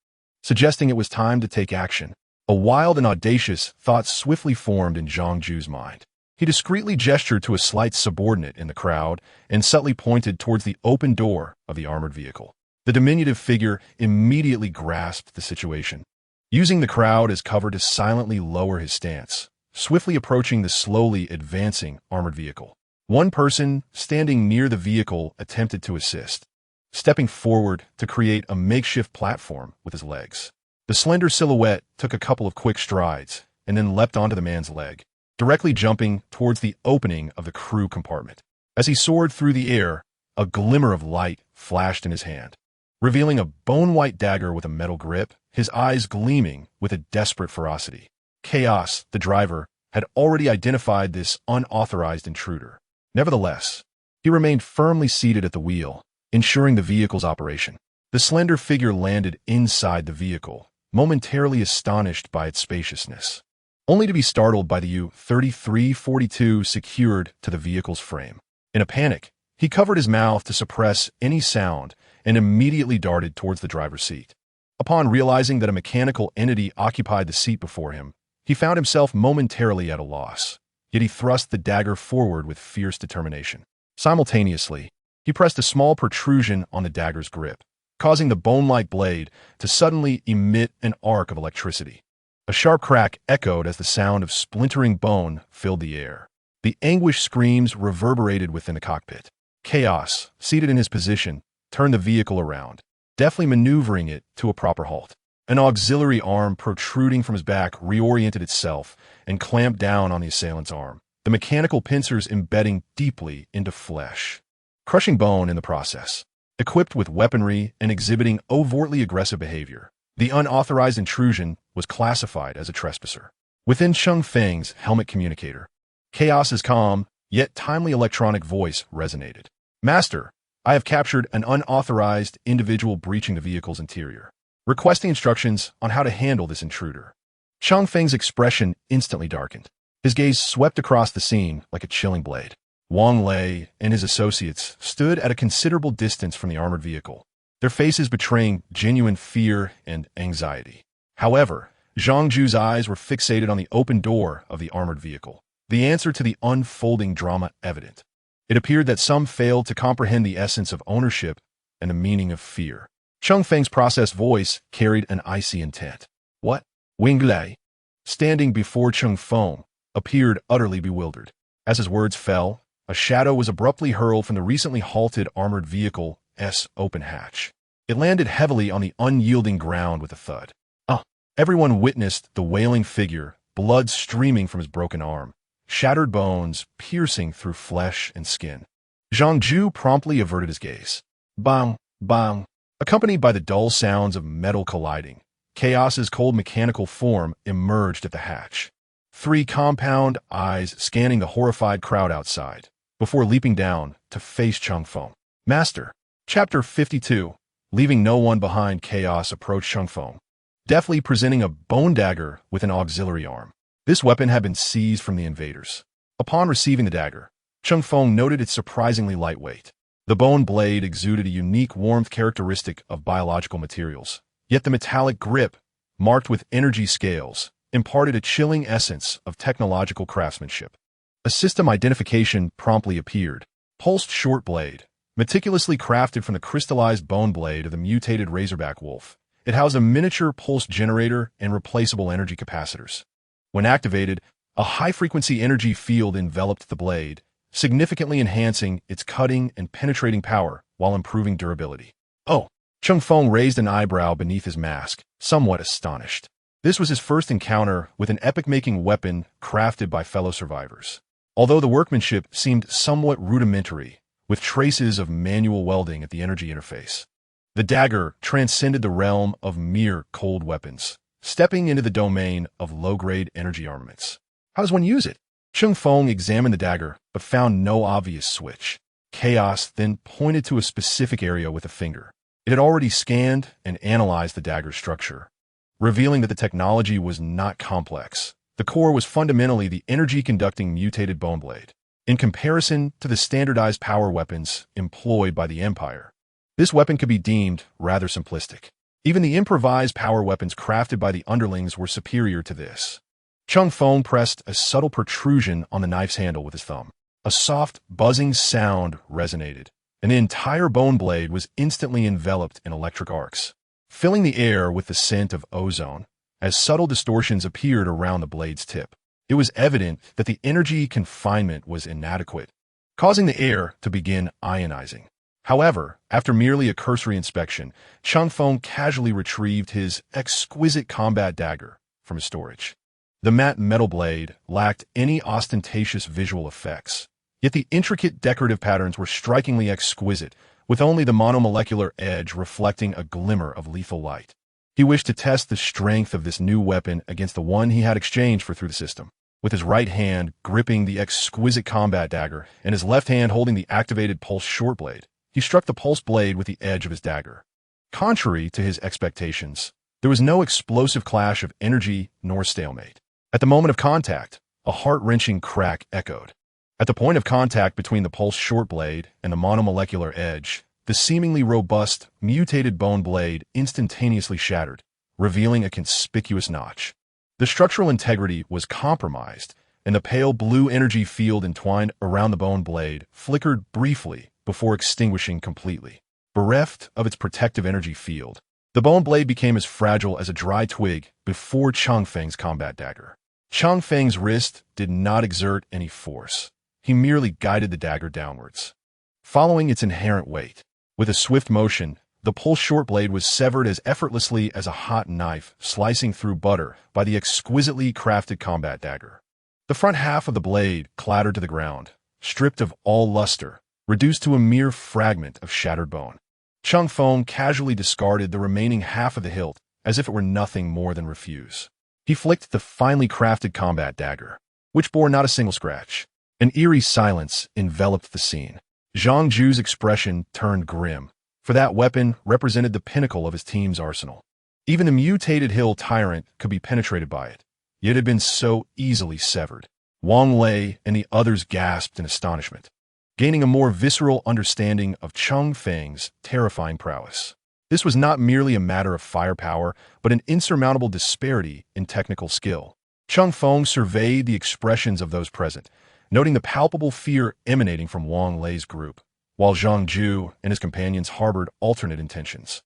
suggesting it was time to take action. A wild and audacious thought swiftly formed in Zhang Ju's mind. He discreetly gestured to a slight subordinate in the crowd and subtly pointed towards the open door of the armored vehicle. The diminutive figure immediately grasped the situation, using the crowd as cover to silently lower his stance, swiftly approaching the slowly advancing armored vehicle. One person standing near the vehicle attempted to assist, stepping forward to create a makeshift platform with his legs. The slender silhouette took a couple of quick strides and then leapt onto the man's leg, directly jumping towards the opening of the crew compartment. As he soared through the air, a glimmer of light flashed in his hand, revealing a bone-white dagger with a metal grip, his eyes gleaming with a desperate ferocity. Chaos, the driver, had already identified this unauthorized intruder. Nevertheless, he remained firmly seated at the wheel, ensuring the vehicle's operation. The slender figure landed inside the vehicle, momentarily astonished by its spaciousness, only to be startled by the U-3342 secured to the vehicle's frame. In a panic, he covered his mouth to suppress any sound and immediately darted towards the driver's seat. Upon realizing that a mechanical entity occupied the seat before him, he found himself momentarily at a loss, yet he thrust the dagger forward with fierce determination. Simultaneously, he pressed a small protrusion on the dagger's grip, causing the bone-like blade to suddenly emit an arc of electricity. A sharp crack echoed as the sound of splintering bone filled the air. The anguished screams reverberated within the cockpit. Chaos, seated in his position, turned the vehicle around, deftly maneuvering it to a proper halt. An auxiliary arm protruding from his back reoriented itself and clamped down on the assailant's arm, the mechanical pincers embedding deeply into flesh, crushing bone in the process. Equipped with weaponry and exhibiting overtly aggressive behavior, the unauthorized intrusion was classified as a trespasser. Within Cheng Feng's helmet communicator, Chaos's calm, yet timely electronic voice resonated. Master, I have captured an unauthorized individual breaching the vehicle's interior, requesting instructions on how to handle this intruder. Cheng Feng's expression instantly darkened. His gaze swept across the scene like a chilling blade. Wang Lei and his associates stood at a considerable distance from the armored vehicle, their faces betraying genuine fear and anxiety. However, Zhang Ju's eyes were fixated on the open door of the armored vehicle, the answer to the unfolding drama evident. It appeared that some failed to comprehend the essence of ownership and the meaning of fear. Cheng Feng's processed voice carried an icy intent. What? Wang Lei, standing before Cheng Feng, appeared utterly bewildered. As his words fell, a shadow was abruptly hurled from the recently halted armored vehicle's open hatch. It landed heavily on the unyielding ground with a thud. Everyone witnessed the wailing figure, blood streaming from his broken arm, shattered bones piercing through flesh and skin. Zhang Ju promptly averted his gaze. Bang, bang. Accompanied by the dull sounds of metal colliding, Chaos's cold mechanical form emerged at the hatch. 3 compound eyes scanning the horrified crowd outside, before leaping down to face Cheng Feng. Master, Chapter 52. Leaving no one behind, Chaos approached Cheng Feng, deftly presenting a bone dagger with an auxiliary arm. This weapon had been seized from the invaders. Upon receiving the dagger, Cheng Feng noted its surprisingly lightweight. The bone blade exuded a unique warmth characteristic of biological materials, yet the metallic grip, marked with energy scales, imparted a chilling essence of technological craftsmanship. A system identification promptly appeared. Pulsed short blade, meticulously crafted from the crystallized bone blade of the mutated razorback wolf. It housed a miniature pulse generator and replaceable energy capacitors. When activated, a high-frequency energy field enveloped the blade, significantly enhancing its cutting and penetrating power while improving durability. Oh! Cheng Feng raised an eyebrow beneath his mask, somewhat astonished. This was his first encounter with an epic-making weapon crafted by fellow survivors. Although the workmanship seemed somewhat rudimentary, with traces of manual welding at the energy interface, the dagger transcended the realm of mere cold weapons, stepping into the domain of low-grade energy armaments. How does one use it? Cheng Feng examined the dagger, but found no obvious switch. Chaos then pointed to a specific area with a finger. It had already scanned and analyzed the dagger's structure, revealing that the technology was not complex. The core was fundamentally the energy-conducting mutated bone blade. In comparison to the standardized power weapons employed by the Empire, this weapon could be deemed rather simplistic. Even the improvised power weapons crafted by the underlings were superior to this. Cheng Feng pressed a subtle protrusion on the knife's handle with his thumb. A soft, buzzing sound resonated, and the entire bone blade was instantly enveloped in electric arcs, filling the air with the scent of ozone as subtle distortions appeared around the blade's tip. It was evident that the energy confinement was inadequate, causing the air to begin ionizing. However, after merely a cursory inspection, Cheng Feng casually retrieved his exquisite combat dagger from his storage. The matte metal blade lacked any ostentatious visual effects, yet the intricate decorative patterns were strikingly exquisite, with only the monomolecular edge reflecting a glimmer of lethal light. He wished to test the strength of this new weapon against the one he had exchanged for through the system. With his right hand gripping the exquisite combat dagger and his left hand holding the activated pulse short blade, he struck the pulse blade with the edge of his dagger. Contrary to his expectations, there was no explosive clash of energy nor stalemate. At the moment of contact, a heart-wrenching crack echoed. At the point of contact between the pulse short blade and the monomolecular edge, the seemingly robust, mutated bone blade instantaneously shattered, revealing a conspicuous notch. The structural integrity was compromised, and the pale blue energy field entwined around the bone blade flickered briefly before extinguishing completely. Bereft of its protective energy field, the bone blade became as fragile as a dry twig before Cheng Feng's combat dagger. Cheng Feng's wrist did not exert any force. He merely guided the dagger downwards, following its inherent weight. With a swift motion, the pulse short blade was severed as effortlessly as a hot knife slicing through butter by the exquisitely crafted combat dagger. The front half of the blade clattered to the ground, stripped of all luster, reduced to a mere fragment of shattered bone. Cheng Feng casually discarded the remaining half of the hilt as if it were nothing more than refuse. He flicked the finely crafted combat dagger, which bore not a single scratch. An eerie silence enveloped the scene. Zhang Ju's expression turned grim, for that weapon represented the pinnacle of his team's arsenal. Even the mutated hill tyrant could be penetrated by it, yet it had been so easily severed. Wang Lei and the others gasped in astonishment, gaining a more visceral understanding of Cheng Feng's terrifying prowess. This was not merely a matter of firepower, but an insurmountable disparity in technical skill. Cheng Feng surveyed the expressions of those present, noting the palpable fear emanating from Wang Lei's group, while Zhang Ju and his companions harbored alternate intentions.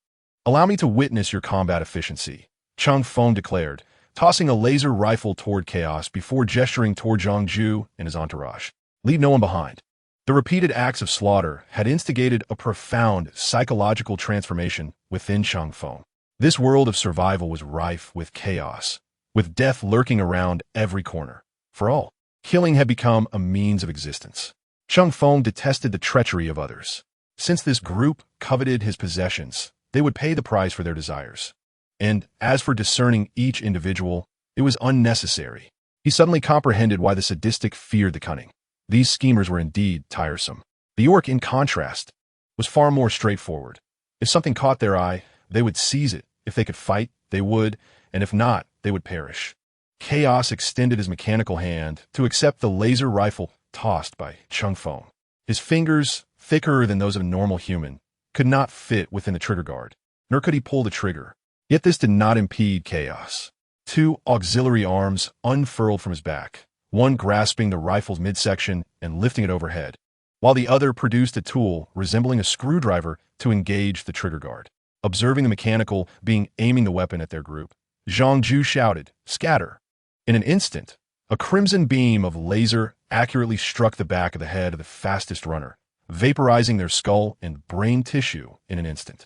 "Allow me to witness your combat efficiency," Cheng Feng declared, tossing a laser rifle toward Chaos before gesturing toward Zhang Ju and his entourage. "Leave no one behind." The repeated acts of slaughter had instigated a profound psychological transformation within Cheng Feng. This world of survival was rife with chaos, with death lurking around every corner. For all, killing had become a means of existence. Cheng Feng detested the treachery of others. Since this group coveted his possessions, they would pay the price for their desires. And as for discerning each individual, it was unnecessary. He suddenly comprehended why the sadistic feared the cunning. These schemers were indeed tiresome. The orc, in contrast, was far more straightforward. If something caught their eye, they would seize it. If they could fight, they would, and if not, they would perish. Chaos extended his mechanical hand to accept the laser rifle tossed by Cheng Feng. His fingers, thicker than those of a normal human, could not fit within the trigger guard, nor could he pull the trigger. Yet this did not impede Chaos. Two auxiliary arms unfurled from his back, one grasping the rifle's midsection and lifting it overhead, while the other produced a tool resembling a screwdriver to engage the trigger guard. Observing the mechanical being aiming the weapon at their group, Zhang Ju shouted, "Scatter!" In an instant, a crimson beam of laser accurately struck the back of the head of the fastest runner, vaporizing their skull and brain tissue in an instant,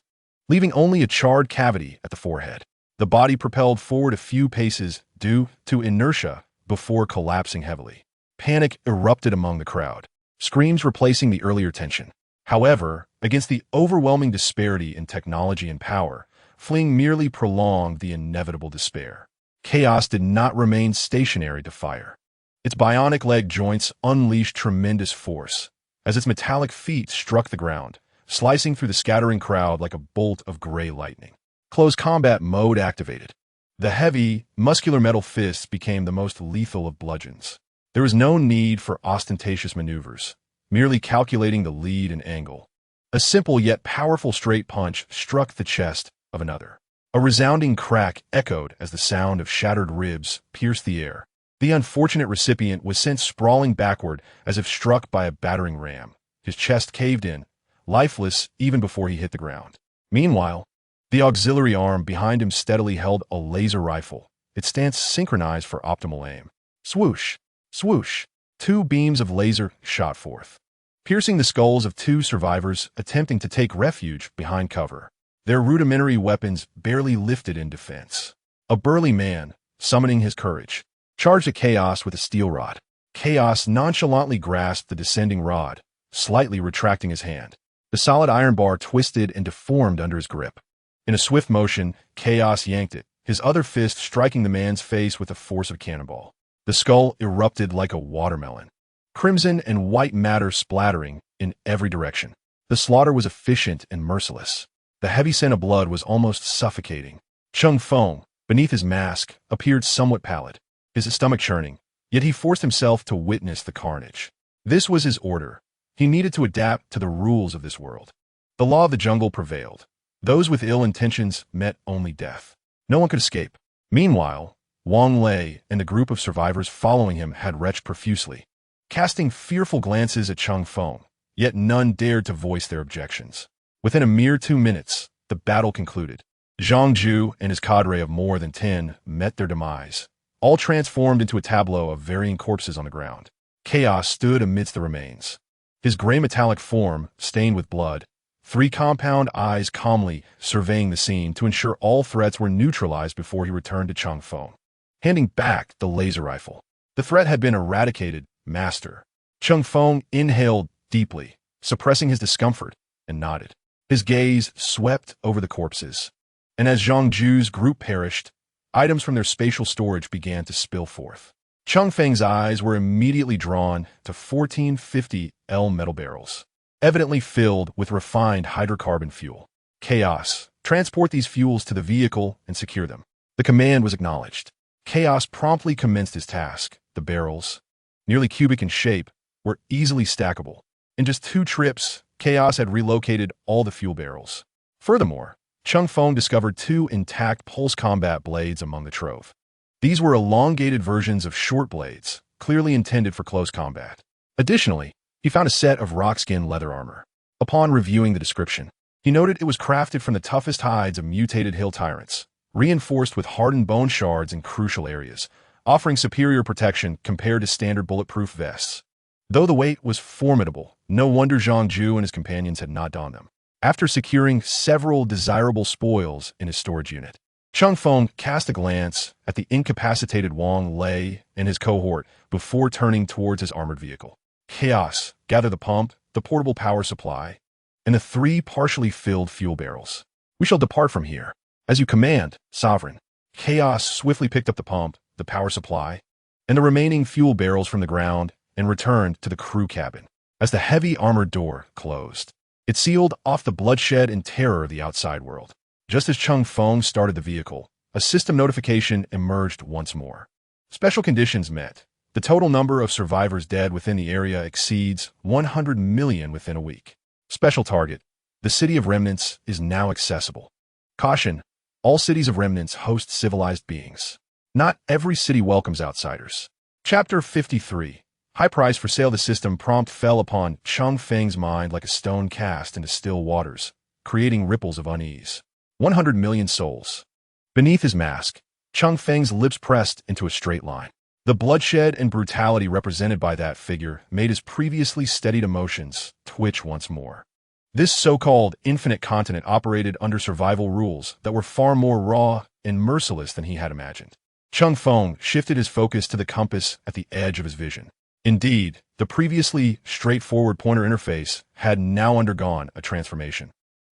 leaving only a charred cavity at the forehead. The body propelled forward a few paces due to inertia before collapsing heavily. Panic erupted among the crowd, screams replacing the earlier tension. However, against the overwhelming disparity in technology and power, fleeing merely prolonged the inevitable despair. Chaos did not remain stationary to fire. Its bionic leg joints unleashed tremendous force as its metallic feet struck the ground, slicing through the scattering crowd like a bolt of gray lightning. Close combat mode activated. The heavy, muscular metal fists became the most lethal of bludgeons. There was no need for ostentatious maneuvers, merely calculating the lead and angle. A simple yet powerful straight punch struck the chest of another. A resounding crack echoed as the sound of shattered ribs pierced the air. The unfortunate recipient was sent sprawling backward as if struck by a battering ram. His chest caved in, lifeless even before he hit the ground. Meanwhile, the auxiliary arm behind him steadily held a laser rifle, its stance synchronized for optimal aim. Swoosh! Swoosh! Two beams of laser shot forth, piercing the skulls of two survivors attempting to take refuge behind cover. Their rudimentary weapons barely lifted in defense. A burly man, summoning his courage, charged at Chaos with a steel rod. Chaos nonchalantly grasped the descending rod, slightly retracting his hand. The solid iron bar twisted and deformed under his grip. In a swift motion, Chaos yanked it, his other fist striking the man's face with the force of a cannonball. The skull erupted like a watermelon, crimson and white matter splattering in every direction. The slaughter was efficient and merciless. The heavy scent of blood was almost suffocating. Cheng Feng, beneath his mask, appeared somewhat pallid, his stomach churning, yet he forced himself to witness the carnage. This was his order. He needed to adapt to the rules of this world. The law of the jungle prevailed. Those with ill intentions met only death. No one could escape. Meanwhile, Wang Lei and the group of survivors following him had retched profusely, casting fearful glances at Cheng Feng, yet none dared to voice their objections. Within a mere 2 minutes, the battle concluded. Zhang Ju and his cadre of more than 10 met their demise, all transformed into a tableau of varying corpses on the ground. Chaos stood amidst the remains, his gray metallic form stained with blood, 3 compound eyes calmly surveying the scene to ensure all threats were neutralized before he returned to Cheng Feng, handing back the laser rifle. The threat had been eradicated, Master. Cheng Feng inhaled deeply, suppressing his discomfort, and nodded. His gaze swept over the corpses, and as Zhang Ju's group perished, items from their spatial storage began to spill forth. Cheng Feng's eyes were immediately drawn to 1450L metal barrels, evidently filled with refined hydrocarbon fuel. Chaos, transport these fuels to the vehicle and secure them. The command was acknowledged. Chaos promptly commenced his task. The barrels, nearly cubic in shape, were easily stackable. In just 2 trips, Chaos had relocated all the fuel barrels. Furthermore, Cheng Feng discovered 2 intact pulse combat blades among the trove. These were elongated versions of short blades, clearly intended for close combat. Additionally, he found a set of rock-skin leather armor. Upon reviewing the description, he noted it was crafted from the toughest hides of mutated hill tyrants, reinforced with hardened bone shards in crucial areas, offering superior protection compared to standard bulletproof vests. Though the weight was formidable, no wonder Zhang Ju and his companions had not donned them. After securing several desirable spoils in his storage unit, Cheng Feng cast a glance at the incapacitated Wang Lei and his cohort before turning towards his armored vehicle. Chaos, gather the pump, the portable power supply, and the 3 partially filled fuel barrels. We shall depart from here. As you command, Sovereign. Chaos swiftly picked up the pump, the power supply, and the remaining fuel barrels from the ground and returned to the crew cabin. As the heavy armored door closed, It sealed off the bloodshed and terror of the outside world. Just as Cheng Feng started the vehicle, a system notification emerged once more. Special conditions met. The total number of survivors dead within the area exceeds 100 million within a week. Special target. The City of Remnants is now accessible. Caution. All cities of Remnants host civilized beings. Not every city welcomes outsiders. Chapter 53. High price for sale. The system prompt fell upon Cheng Feng's mind like a stone cast into still waters, creating ripples of unease. 100 million souls. Beneath his mask, Cheng Feng's lips pressed into a straight line. The bloodshed and brutality represented by that figure made his previously steadied emotions twitch once more. This so-called infinite continent operated under survival rules that were far more raw and merciless than he had imagined. Cheng Feng shifted his focus to the compass at the edge of his vision. Indeed, the previously straightforward pointer interface had now undergone a transformation.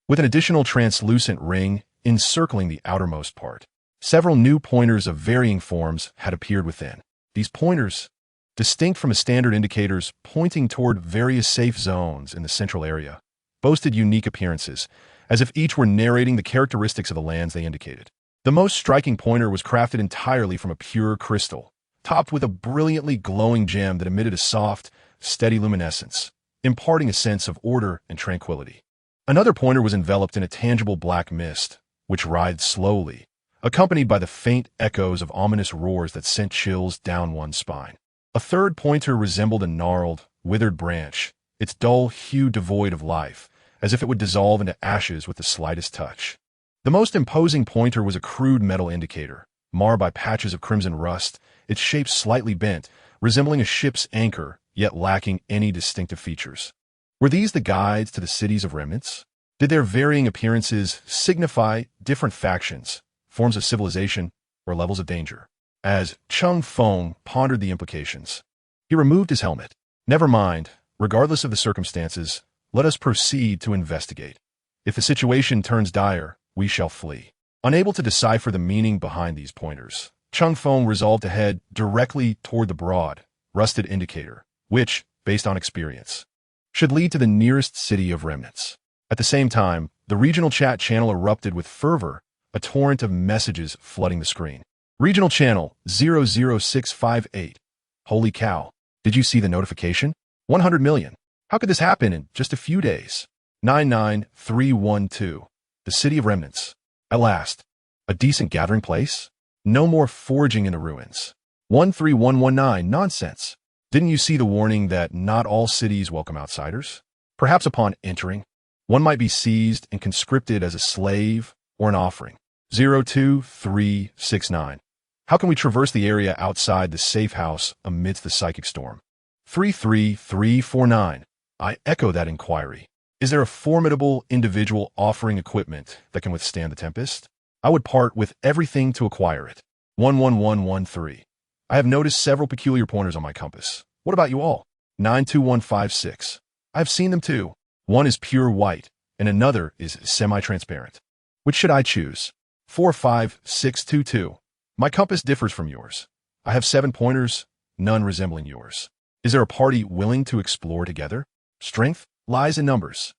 With an additional translucent ring encircling the outermost part, several new pointers of varying forms had appeared within. These pointers, distinct from the standard indicators pointing toward various safe zones in the central area, boasted unique appearances, as if each were narrating the characteristics of the lands they indicated. The most striking pointer was crafted entirely from a pure crystal, topped with a brilliantly glowing gem that emitted a soft, steady luminescence, imparting a sense of order and tranquility. Another pointer was enveloped in a tangible black mist, which writhed slowly, accompanied by the faint echoes of ominous roars that sent chills down one's spine. A third pointer resembled a gnarled, withered branch, its dull hue devoid of life, as if it would dissolve into ashes with the slightest touch. The most imposing pointer was a crude metal indicator, marred by patches of crimson rust, its shape slightly bent, resembling a ship's anchor, yet lacking any distinctive features. Were these the guides to the cities of remnants? Did their varying appearances signify different factions, forms of civilization, or levels of danger? As Cheng Feng pondered the implications, he removed his helmet. Never mind, regardless of the circumstances, let us proceed to investigate. If the situation turns dire, we shall flee. Unable to decipher the meaning behind these pointers, Cheng Feng resolved to head directly toward the broad, rusted indicator, which, based on experience, should lead to the nearest city of remnants. At the same time, the regional chat channel erupted with fervor, a torrent of messages flooding the screen. Regional channel 00658. Holy cow. Did you see the notification? 100 million. How could this happen in just a few days? 99312. The City of Remnants. At last. A decent gathering place? No more foraging in the ruins. 13119. Nonsense. Didn't you see the warning that not all cities welcome outsiders? Perhaps upon entering, one might be seized and conscripted as a slave or an offering. 02369. How can we traverse the area outside the safe house amidst the psychic storm? 33349. I echo that inquiry. Is there a formidable individual offering equipment that can withstand the tempest? I would part with everything to acquire it. 11113. I have noticed several peculiar pointers on my compass. What about you all? 92156. I have seen them too. One is pure white, and another is semi-transparent. Which should I choose? 45622. My compass differs from yours. I have 7 pointers, none resembling yours. Is there a party willing to explore together? Strength lies in numbers.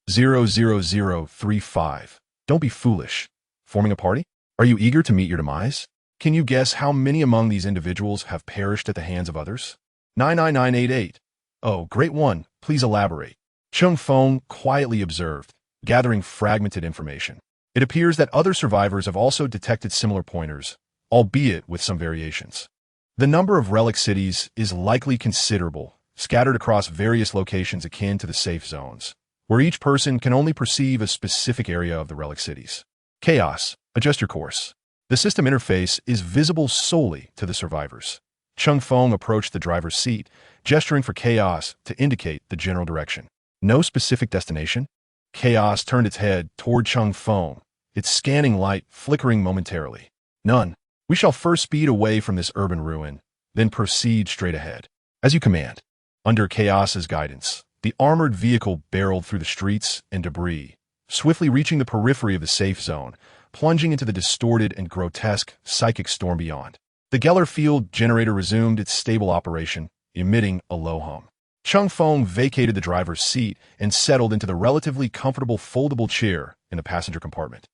00035. Don't be foolish. Forming a party? Are you eager to meet your demise? Can you guess how many among these individuals have perished at the hands of others? 99988. Oh, great one. Please elaborate. Cheng Feng quietly observed, gathering fragmented information. It appears that other survivors have also detected similar pointers, albeit with some variations. The number of relic cities is likely considerable, scattered across various locations akin to the safe zones, where each person can only perceive a specific area of the relic cities. Chaos. Adjust your course. The system interface is visible solely to the survivors. Cheng Feng approached the driver's seat, gesturing for Chaos to indicate the general direction. No specific destination? Chaos turned its head toward Cheng Feng, its scanning light flickering momentarily. None. We shall first speed away from this urban ruin, then proceed straight ahead. As you command. Under Chaos's guidance, the armored vehicle barreled through the streets and debris, swiftly reaching the periphery of the safe zone, plunging into the distorted and grotesque psychic storm beyond. The Geller field generator resumed its stable operation, emitting a low hum. Cheng Feng vacated the driver's seat and settled into the relatively comfortable foldable chair in the passenger compartment,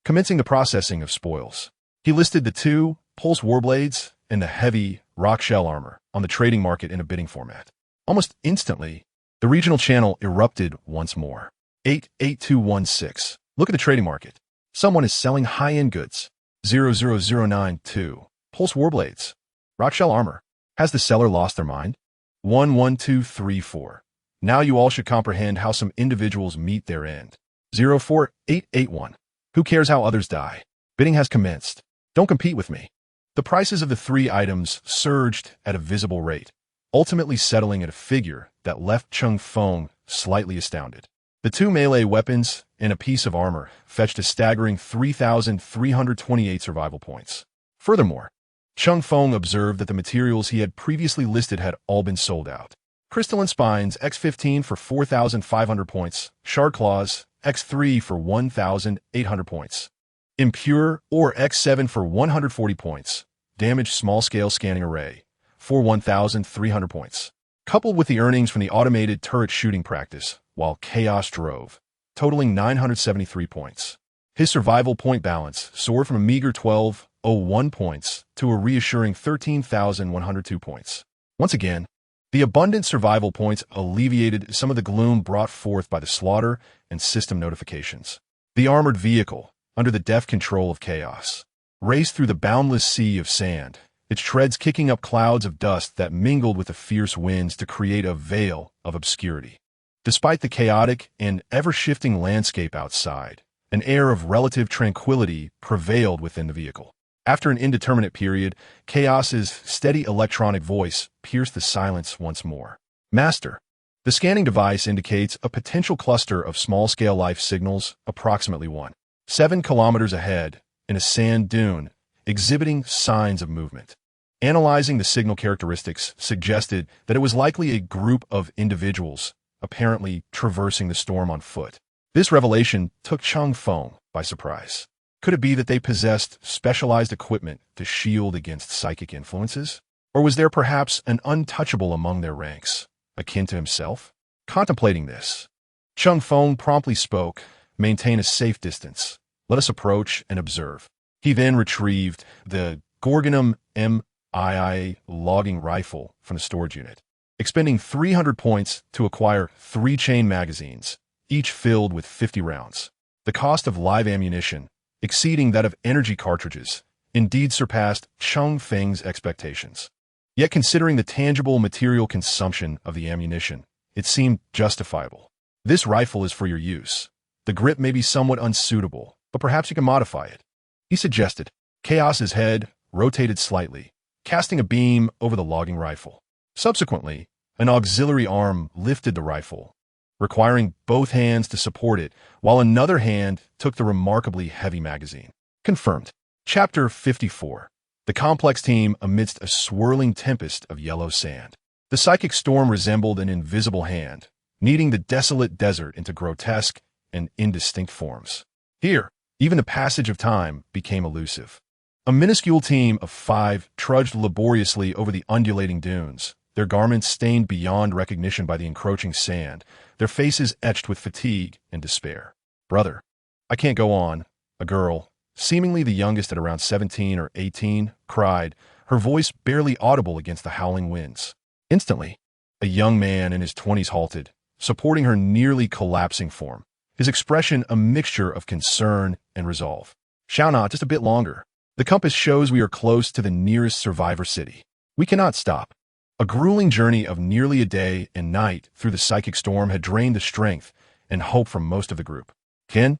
commencing the processing of spoils. He listed the 2 pulse warblades and the heavy rock shell armor on the trading market in a bidding format. Almost instantly, the regional channel erupted once more. 88216. Look at the trading market. Someone is selling high-end goods. 00092. Pulse warblades. Rock shell armor. Has the seller lost their mind? 11234. Now you all should comprehend how some individuals meet their end. 04881. Who cares how others die? Bidding has commenced. Don't compete with me. The prices of the 3 items surged at a visible rate, ultimately settling at a figure that left Cheng Feng slightly astounded. The 2 melee weapons and a piece of armor fetched a staggering 3,328 survival points. Furthermore, Cheng Feng observed that the materials he had previously listed had all been sold out. Crystalline Spines X15 for 4,500 points, Shard Claws X3 for 1,800 points, Impure or X7 for 140 points, Damaged Small-Scale Scanning Array for 1,300 points. Coupled with the earnings from the automated turret shooting practice while Chaos drove, totaling 973 points. His survival point balance soared from a meager 1,201 points to a reassuring 13,102 points. Once again, the abundant survival points alleviated some of the gloom brought forth by the slaughter and system notifications. The armored vehicle, under the deft control of Chaos, raced through the boundless sea of sand, its treads kicking up clouds of dust that mingled with the fierce winds to create a veil of obscurity. Despite the chaotic and ever-shifting landscape outside, an air of relative tranquility prevailed within the vehicle. After an indeterminate period, Chaos's steady electronic voice pierced the silence once more. Master, the scanning device indicates a potential cluster of small-scale life signals approximately 1.7 kilometers ahead in a sand dune, exhibiting signs of movement. Analyzing the signal characteristics suggested that it was likely a group of individuals, apparently traversing the storm on foot. This revelation took Cheng Feng by surprise. Could it be that they possessed specialized equipment to shield against psychic influences? Or was there perhaps an untouchable among their ranks, akin to himself? Contemplating this, Cheng Feng promptly spoke, "Maintain a safe distance. Let us approach and observe." He then retrieved the Gorgonum MII logging rifle from the storage unit, expending 300 points to acquire 3 chain magazines, each filled with 50 rounds. The cost of live ammunition, exceeding that of energy cartridges, indeed surpassed Cheng Feng's expectations. Yet considering the tangible material consumption of the ammunition, it seemed justifiable. This rifle is for your use. The grip may be somewhat unsuitable, but perhaps you can modify it, he suggested. Chaos's head rotated slightly, casting a beam over the logging rifle. Subsequently, an auxiliary arm lifted the rifle, requiring both hands to support it, while another hand took the remarkably heavy magazine. Confirmed. Chapter 54. The complex team amidst a swirling tempest of yellow sand. The psychic storm resembled an invisible hand, kneading the desolate desert into grotesque and indistinct forms. Here, even the passage of time became elusive. A minuscule team of 5 trudged laboriously over the undulating dunes, their garments stained beyond recognition by the encroaching sand, their faces etched with fatigue and despair. "Brother, I can't go on," a girl, seemingly the youngest at around 17 or 18, cried, her voice barely audible against the howling winds. Instantly, a young man in his 20s halted, supporting her nearly collapsing form, his expression a mixture of concern and resolve. "Shall not, just a bit longer. The compass shows we are close to the nearest survivor city. We cannot stop." A grueling journey of nearly a day and night through the psychic storm had drained the strength and hope from most of the group. "Ken,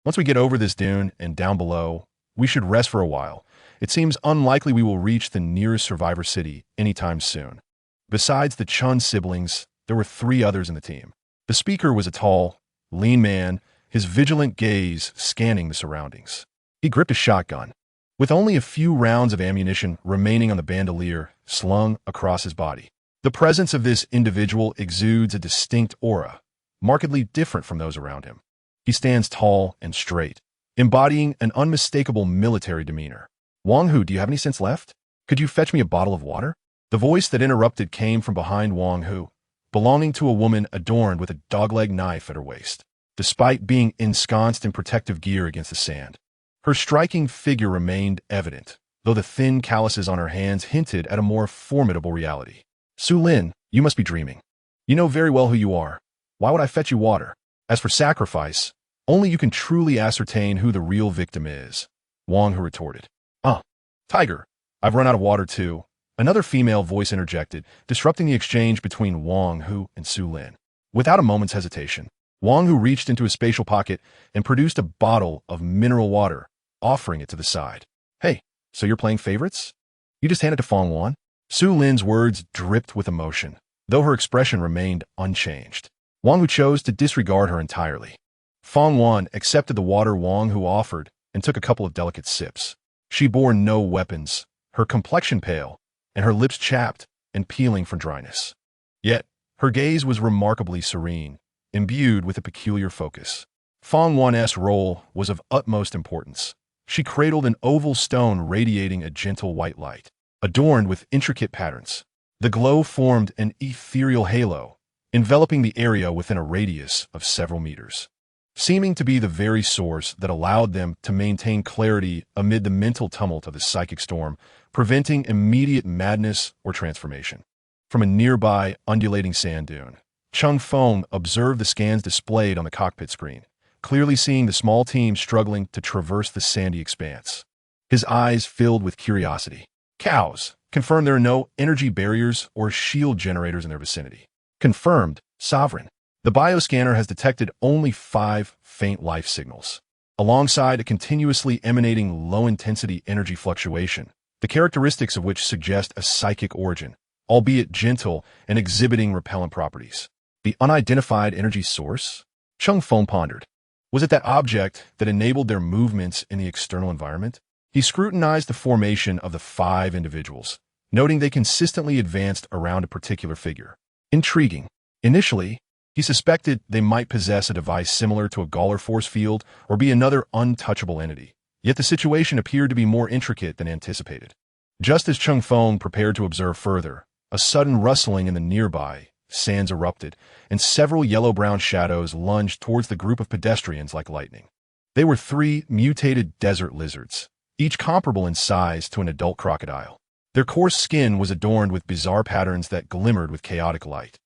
once we get over this dune and down below, we should rest for a while. It seems unlikely we will reach the nearest survivor city anytime soon." Besides the Chun siblings, there were 3 others in the team. The speaker was a tall, lean man, his vigilant gaze scanning the surroundings. He gripped a shotgun, with only a few rounds of ammunition remaining on the bandolier slung across his body. The presence of this individual exudes a distinct aura, markedly different from those around him. He stands tall and straight, embodying an unmistakable military demeanor. "Wang Hu, do you have any sense left? Could you fetch me a bottle of water?" The voice that interrupted came from behind Wang Hu, belonging to a woman adorned with a dogleg knife at her waist, despite being ensconced in protective gear against the sand. Her striking figure remained evident, though the thin calluses on her hands hinted at a more formidable reality. Su Lin, you must be dreaming. You know very well who you are. Why would I fetch you water? As for sacrifice, only you can truly ascertain who the real victim is, Wang Hu retorted. Tiger, I've run out of water too. Another female voice interjected, disrupting the exchange between Wang Hu and Su Lin. Without a moment's hesitation, Wang Hu reached into his spatial pocket and produced a bottle of mineral water, offering it to the side. Hey, so you're playing favorites? You just handed to Fong Wan? Su Lin's words dripped with emotion, though her expression remained unchanged. Wang Hu chose to disregard her entirely. Fong Wan accepted the water Wang Hu offered and took a couple of delicate sips. She bore no weapons, her complexion pale, and her lips chapped and peeling from dryness. Yet, her gaze was remarkably serene, imbued with a peculiar focus. Fong Wan's role was of utmost importance. She cradled an oval stone radiating a gentle white light, adorned with intricate patterns. The glow formed an ethereal halo, enveloping the area within a radius of several meters, seeming to be the very source that allowed them to maintain clarity amid the mental tumult of the psychic storm, preventing immediate madness or transformation. From a nearby undulating sand dune, Cheng Feng observed the scans displayed on the cockpit screen, clearly seeing the small team struggling to traverse the sandy expanse. His eyes filled with curiosity. Cows, confirm there are no energy barriers or shield generators in their vicinity. Confirmed, Sovereign. The bioscanner has detected only 5 faint life signals, alongside a continuously emanating low-intensity energy fluctuation, the characteristics of which suggest a psychic origin, albeit gentle and exhibiting repellent properties. The unidentified energy source? Cheng Feng pondered. Was it that object that enabled their movements in the external environment? He scrutinized the formation of the 5 individuals, noting they consistently advanced around a particular figure. Intriguing. Initially, he suspected they might possess a device similar to a Gauler force field or be another untouchable entity. Yet the situation appeared to be more intricate than anticipated. Just as Cheng Feng prepared to observe further, a sudden rustling in the nearby sands erupted, and several yellow-brown shadows lunged towards the group of pedestrians like lightning. They were 3 mutated desert lizards, each comparable in size to an adult crocodile. Their coarse skin was adorned with bizarre patterns that glimmered with chaotic light,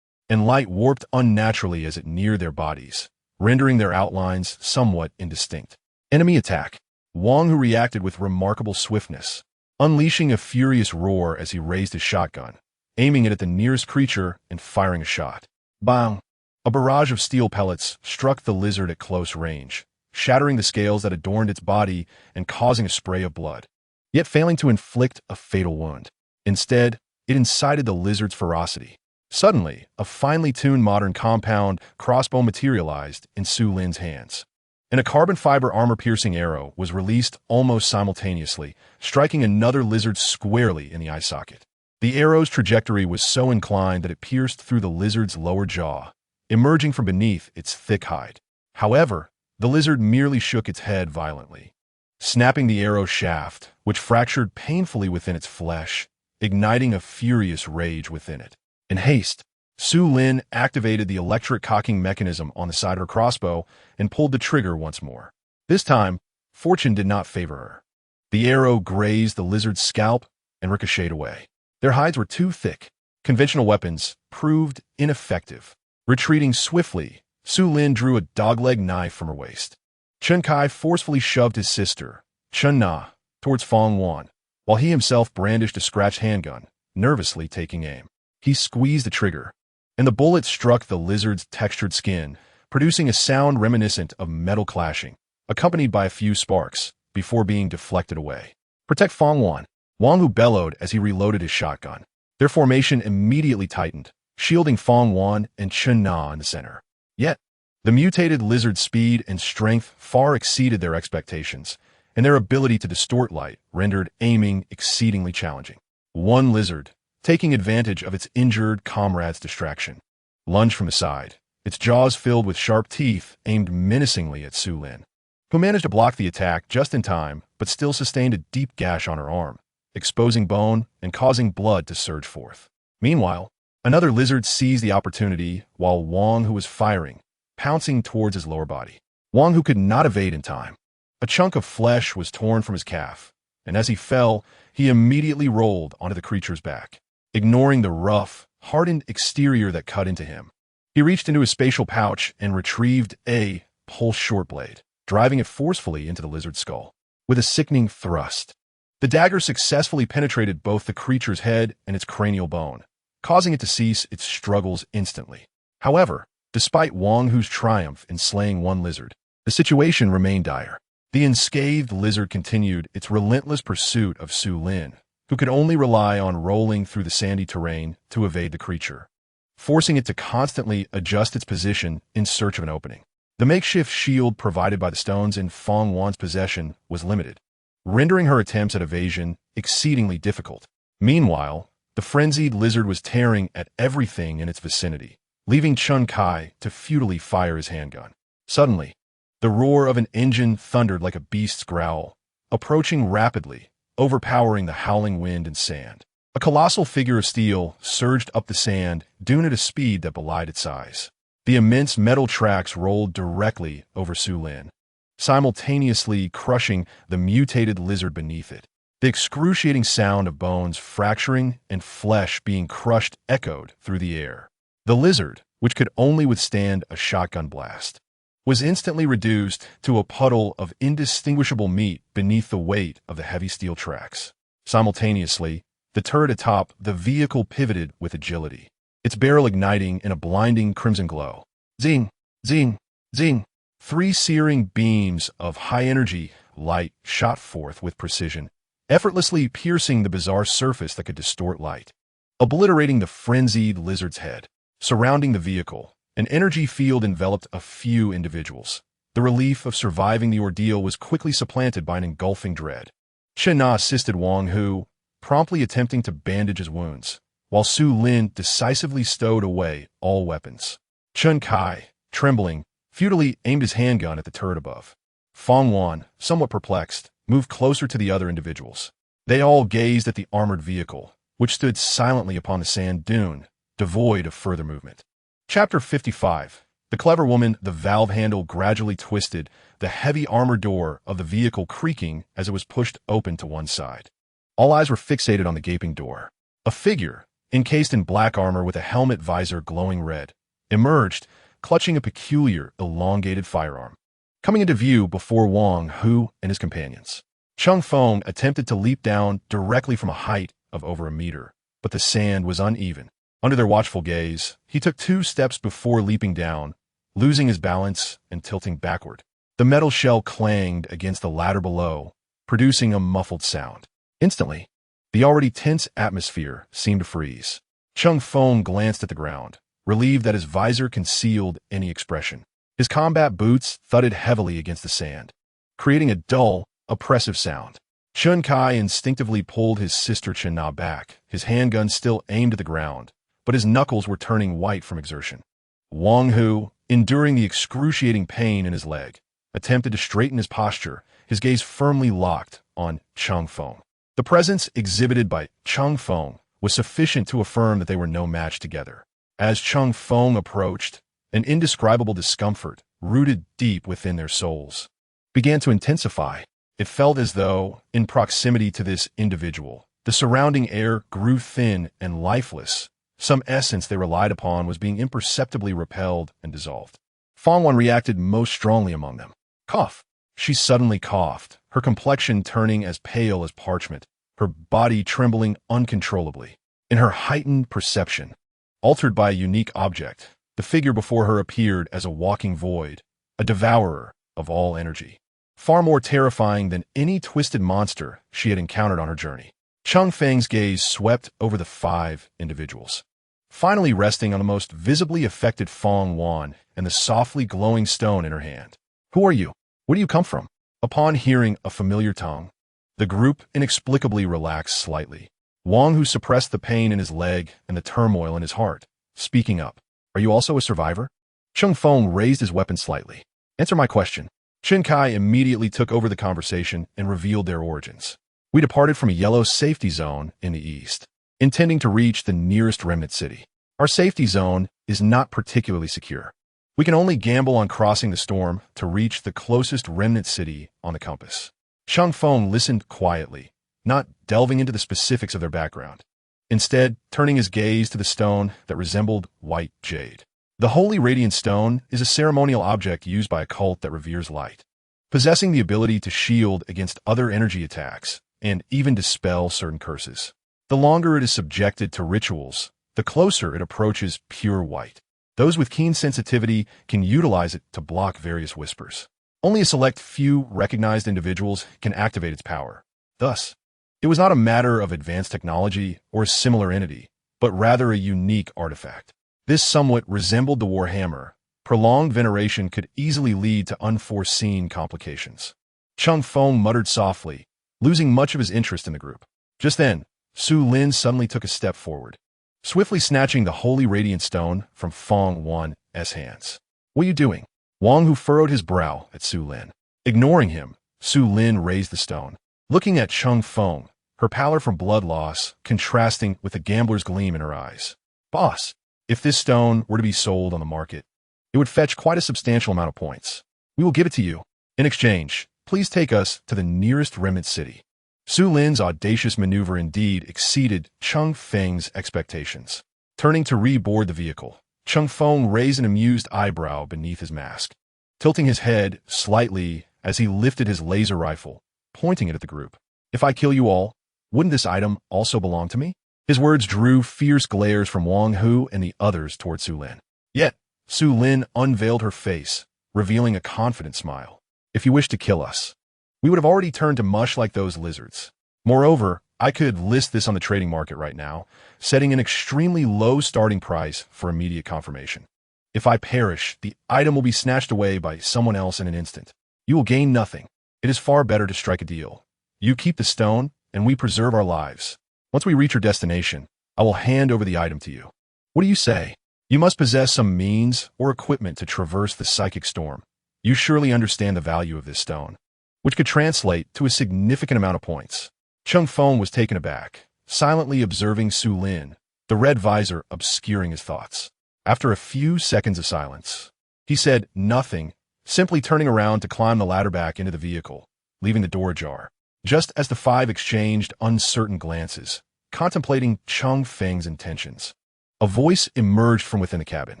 and light warped unnaturally as it neared their bodies, rendering their outlines somewhat indistinct. Enemy attack. Wang Hu reacted with remarkable swiftness, unleashing a furious roar as he raised his shotgun, aiming it at the nearest creature and firing a shot. Bang! A barrage of steel pellets struck the lizard at close range, shattering the scales that adorned its body and causing a spray of blood, yet failing to inflict a fatal wound. Instead, it incited the lizard's ferocity. Suddenly, a finely tuned modern compound crossbow materialized in Su Lin's hands, and a carbon fiber armor-piercing arrow was released almost simultaneously, striking another lizard squarely in the eye socket. The arrow's trajectory was so inclined that it pierced through the lizard's lower jaw, emerging from beneath its thick hide. However, the lizard merely shook its head violently, snapping the arrow's shaft, which fractured painfully within its flesh, igniting a furious rage within it. In haste, Su Lin activated the electric cocking mechanism on the side of her crossbow and pulled the trigger once more. This time, fortune did not favor her. The arrow grazed the lizard's scalp and ricocheted away. Their hides were too thick. Conventional weapons proved ineffective. Retreating swiftly, Su Lin drew a dogleg knife from her waist. Chen Kai forcefully shoved his sister, Chen Na, towards Fong Wan, while he himself brandished a scratched handgun, nervously taking aim. He squeezed the trigger, and the bullet struck the lizard's textured skin, producing a sound reminiscent of metal clashing, accompanied by a few sparks, before being deflected away. Protect Fong Wan. Wang Hu bellowed as he reloaded his shotgun. Their formation immediately tightened, shielding Fong Wan and Chen Na in the center. Yet, the mutated lizard's speed and strength far exceeded their expectations, and their ability to distort light rendered aiming exceedingly challenging. One lizard, taking advantage of its injured comrade's distraction, lunged from the side, its jaws filled with sharp teeth aimed menacingly at Su Lin, who managed to block the attack just in time but still sustained a deep gash on her arm, exposing bone and causing blood to surge forth. Meanwhile, Another lizard seized the opportunity while Wong Hu was firing, pouncing towards his lower body. Wong Hu could not evade in time. A chunk of flesh was torn from his calf, and as he fell, he immediately rolled onto the creature's back, ignoring the rough, hardened exterior that cut into him. He reached into his spatial pouch and retrieved a pulse short blade, driving it forcefully into the lizard's skull. With a sickening thrust, the dagger successfully penetrated both the creature's head and its cranial bone, causing it to cease its struggles instantly. However, despite Wong Hu's triumph in slaying one lizard, the situation remained dire. The unscathed lizard continued its relentless pursuit of Su Lin, who could only rely on rolling through the sandy terrain to evade the creature, forcing it to constantly adjust its position in search of an opening. The makeshift shield provided by the stones in Fong Wan's possession was limited, rendering her attempts at evasion exceedingly difficult. Meanwhile, the frenzied lizard was tearing at everything in its vicinity, leaving Chun Kai to futilely fire his handgun. Suddenly, the roar of an engine thundered like a beast's growl, approaching rapidly, overpowering the howling wind and sand. A colossal figure of steel surged up the sand dune at a speed that belied its size. The immense metal tracks rolled directly over Su Lin, simultaneously crushing the mutated lizard beneath it. The excruciating sound of bones fracturing and flesh being crushed echoed through the air. The lizard, which could only withstand a shotgun blast, was instantly reduced to a puddle of indistinguishable meat beneath the weight of the heavy steel tracks. Simultaneously, the turret atop the vehicle pivoted with agility, its barrel igniting in a blinding crimson glow. Zing, zing, zing. 3 searing beams of high-energy light shot forth with precision, effortlessly piercing the bizarre surface that could distort light, obliterating the frenzied lizard's head. Surrounding the vehicle, an energy field enveloped a few individuals. The relief of surviving the ordeal was quickly supplanted by an engulfing dread. Chen Na assisted Wong Hu, promptly attempting to bandage his wounds, while Su Lin decisively stowed away all weapons. Chun Kai, trembling, futilely aimed his handgun at the turret above. Fong Wan, somewhat perplexed, moved closer to the other individuals. They all gazed at the armored vehicle, which stood silently upon the sand dune, devoid of further movement. Chapter 55. The clever woman. The valve handle gradually twisted, the heavy armor door of the vehicle creaking as it was pushed open to one side. All eyes were fixated on the gaping door. A figure, encased in black armor with a helmet visor glowing red, emerged, clutching a peculiar, elongated firearm. Coming into view before Wong Hu and his companions, Cheng Feng attempted to leap down directly from a height of over a meter, but the sand was uneven. Under their watchful gaze, he took 2 steps before leaping down, losing his balance and tilting backward. The metal shell clanged against the ladder below, producing a muffled sound. Instantly, the already tense atmosphere seemed to freeze. Cheng Feng glanced at the ground, relieved that his visor concealed any expression. His combat boots thudded heavily against the sand, creating a dull, oppressive sound. Chun Kai instinctively pulled his sister Chen Na back, his handgun still aimed at the ground, but his knuckles were turning white from exertion. Wong Hu, enduring the excruciating pain in his leg, attempted to straighten his posture, his gaze firmly locked on Cheng Feng. The presence exhibited by Cheng Feng was sufficient to affirm that they were no match together. As Cheng Feng approached, an indescribable discomfort, rooted deep within their souls, began to intensify. It felt as though, in proximity to this individual, the surrounding air grew thin and lifeless. Some essence they relied upon was being imperceptibly repelled and dissolved. Fong Wan reacted most strongly among them. Cough. She suddenly coughed, her complexion turning as pale as parchment, her body trembling uncontrollably. In her heightened perception, altered by a unique object, the figure before her appeared as a walking void, a devourer of all energy, far more terrifying than any twisted monster she had encountered on her journey. Cheng Feng's gaze swept over the 5 individuals, finally resting on the most visibly affected Fong Wan and the softly glowing stone in her hand. Who are you? Where do you come from? Upon hearing a familiar tongue, the group inexplicably relaxed slightly. Wong Hu suppressed the pain in his leg and the turmoil in his heart, speaking up. Are you also a survivor? Cheng Feng raised his weapon slightly. Answer my question. Chen Kai immediately took over the conversation and revealed their origins. We departed from a yellow safety zone in the east, intending to reach the nearest remnant city. Our safety zone is not particularly secure. We can only gamble on crossing the storm to reach the closest remnant city on the compass. Cheng Feng listened quietly, not delving into the specifics of their background. Instead, turning his gaze to the stone that resembled white jade. The Holy Radiant Stone is a ceremonial object used by a cult that reveres light, possessing the ability to shield against other energy attacks and even dispel certain curses. The longer it is subjected to rituals, the closer it approaches pure white. Those with keen sensitivity can utilize it to block various whispers. Only a select few recognized individuals can activate its power. Thus, it was not a matter of advanced technology or a similar entity, but rather a unique artifact. This somewhat resembled the Warhammer. Prolonged veneration could easily lead to unforeseen complications. Cheng Feng muttered softly, losing much of his interest in the group. Just then, Su Lin suddenly took a step forward, swiftly snatching the Holy Radiant Stone from Feng Wan's hands. "What are you doing?" Wang Hu furrowed his brow at Su Lin. Ignoring him, Su Lin raised the stone, looking at Cheng Feng, her pallor from blood loss contrasting with the gambler's gleam in her eyes. "Boss, if this stone were to be sold on the market, it would fetch quite a substantial amount of points. We will give it to you. In exchange, please take us to the nearest remnant city." Su Lin's audacious maneuver indeed exceeded Cheng Feng's expectations. Turning to reboard the vehicle, Cheng Feng raised an amused eyebrow beneath his mask, tilting his head slightly as he lifted his laser rifle, pointing it at the group. "If I kill you all, wouldn't this item also belong to me?" His words drew fierce glares from Wang Hu and the others toward Su Lin. Yet, Su Lin unveiled her face, revealing a confident smile. "If you wish to kill us, we would have already turned to mush like those lizards. Moreover, I could list this on the trading market right now, setting an extremely low starting price for immediate confirmation. If I perish, the item will be snatched away by someone else in an instant. You will gain nothing. It is far better to strike a deal. You keep the stone, and we preserve our lives. Once we reach our destination, I will hand over the item to you. What do you say? You must possess some means or equipment to traverse the psychic storm. You surely understand the value of this stone, which could translate to a significant amount of points." Cheng Feng was taken aback, silently observing Su Lin, the red visor obscuring his thoughts. After a few seconds of silence, he said nothing, simply turning around to climb the ladder back into the vehicle, leaving the door ajar. Just as the five exchanged uncertain glances, contemplating Cheng Feng's intentions, a voice emerged from within the cabin.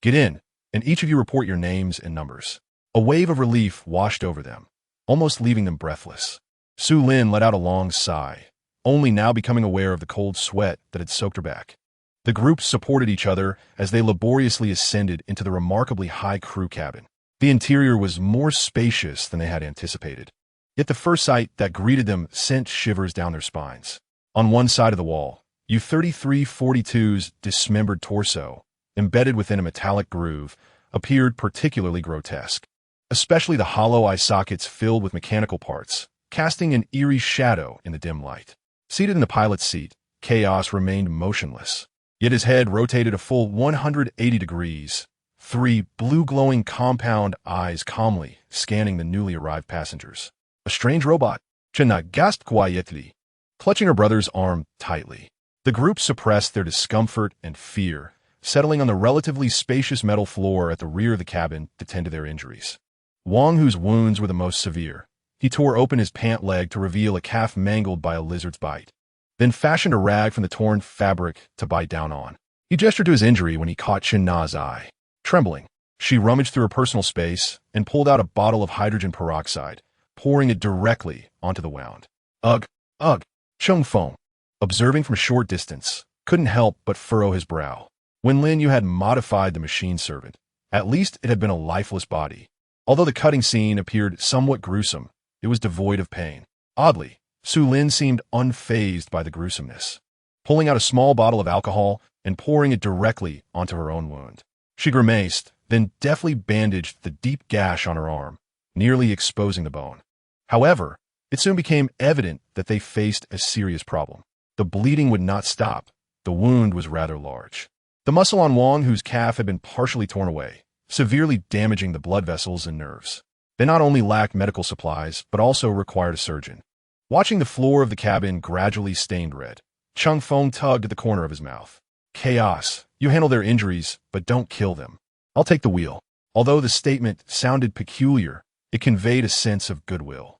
"Get in, and each of you report your names and numbers." A wave of relief washed over them, almost leaving them breathless. Su Lin let out a long sigh, only now becoming aware of the cold sweat that had soaked her back. The group supported each other as they laboriously ascended into the remarkably high crew cabin. The interior was more spacious than they had anticipated. Yet the first sight that greeted them sent shivers down their spines. On one side of the wall, U-3342's dismembered torso, embedded within a metallic groove, appeared particularly grotesque, especially the hollow eye sockets filled with mechanical parts, casting an eerie shadow in the dim light. Seated in the pilot's seat, Chaos remained motionless, yet his head rotated a full 180 degrees, three blue-glowing compound eyes calmly scanning the newly arrived passengers. A strange robot, Chena gasped quietly, clutching her brother's arm tightly. The group suppressed their discomfort and fear, settling on the relatively spacious metal floor at the rear of the cabin to tend to their injuries. Wang Hu's wounds were the most severe. He tore open his pant leg to reveal a calf mangled by a lizard's bite, then fashioned a rag from the torn fabric to bite down on. He gestured to his injury when he caught Chin Na's eye. Trembling, she rummaged through her personal space and pulled out a bottle of hydrogen peroxide, pouring it directly onto the wound. Ugh, ugh, Cheng Feng, observing from a short distance, couldn't help but furrow his brow. When Lin Yu had modified the machine servant, at least it had been a lifeless body. Although the cutting scene appeared somewhat gruesome, it was devoid of pain. Oddly, Su Lin seemed unfazed by the gruesomeness, pulling out a small bottle of alcohol and pouring it directly onto her own wound. She grimaced, then deftly bandaged the deep gash on her arm, nearly exposing the bone. However, it soon became evident that they faced a serious problem. The bleeding would not stop. The wound was rather large. The muscle on Wang Hu's calf had been partially torn away, severely damaging the blood vessels and nerves. They not only lacked medical supplies, but also required a surgeon. Watching the floor of the cabin gradually stained red, Cheng Feng tugged at the corner of his mouth. Chaos, You handle their injuries, but don't kill them. I'll take the wheel. Although the statement sounded peculiar, it conveyed a sense of goodwill.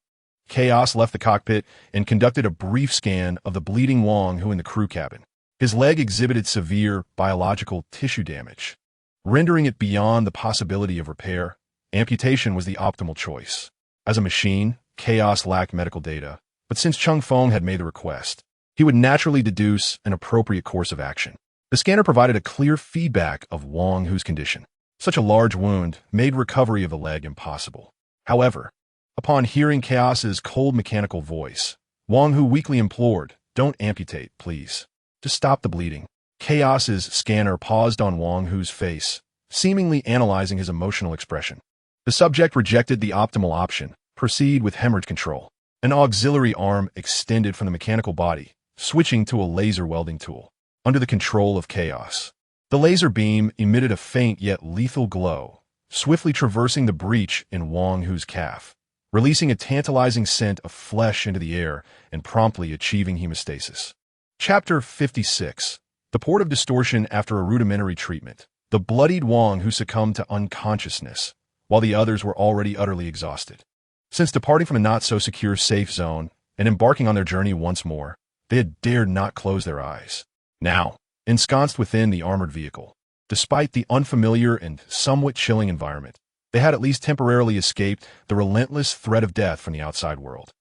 Chaos left the cockpit and conducted a brief scan of the bleeding Wong Hu in the crew cabin. His leg exhibited severe biological tissue damage. Rendering it beyond the possibility of repair, amputation was the optimal choice. As a machine, Chaos lacked medical data, but since Cheng Feng had made the request, he would naturally deduce an appropriate course of action. The scanner provided a clear feedback of Wong Hu's condition. Such a large wound made recovery of the leg impossible. However, upon hearing Chaos's cold mechanical voice, Wong Hu weakly implored, "Don't amputate, please. Just stop the bleeding." Chaos's scanner paused on Wong Hu's face, seemingly analyzing his emotional expression. The subject rejected the optimal option, proceed with hemorrhage control. An auxiliary arm extended from the mechanical body, switching to a laser welding tool. Under the control of Chaos, the laser beam emitted a faint yet lethal glow, swiftly traversing the breach in Wong Hu's calf, releasing a tantalizing scent of flesh into the air and promptly achieving hemostasis. Chapter 56. The Port of Distortion after a rudimentary treatment. The bloodied Wong Hu succumbed to unconsciousness, while the others were already utterly exhausted. Since departing from a not-so-secure safe zone and embarking on their journey once more, they had dared not close their eyes. Now, ensconced within the armored vehicle, despite the unfamiliar and somewhat chilling environment, they had at least temporarily escaped the relentless threat of death from the outside world.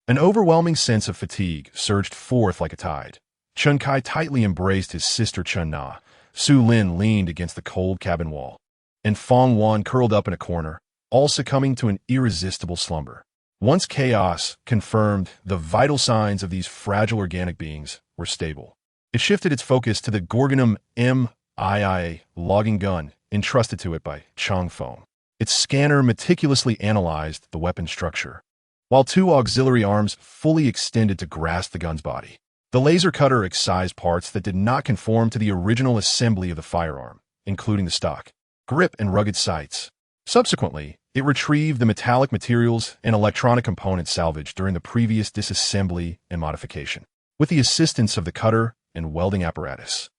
An overwhelming sense of fatigue surged forth like a tide. Chun Kai tightly embraced his sister Chun Na. Su Lin leaned against the cold cabin wall, and Fong Wan curled up in a corner, all succumbing to an irresistible slumber. Once Chaos confirmed the vital signs of these fragile organic beings were stable, it shifted its focus to the Gorgonum MIA logging gun entrusted to it by Cheng Feng. Its scanner meticulously analyzed the weapon structure, while two auxiliary arms fully extended to grasp the gun's body. The laser cutter excised parts that did not conform to the original assembly of the firearm, including the stock, grip, and rugged sights. Subsequently, it retrieved the metallic materials and electronic components salvaged during the previous disassembly and modification, with the assistance of the cutter and welding apparatus.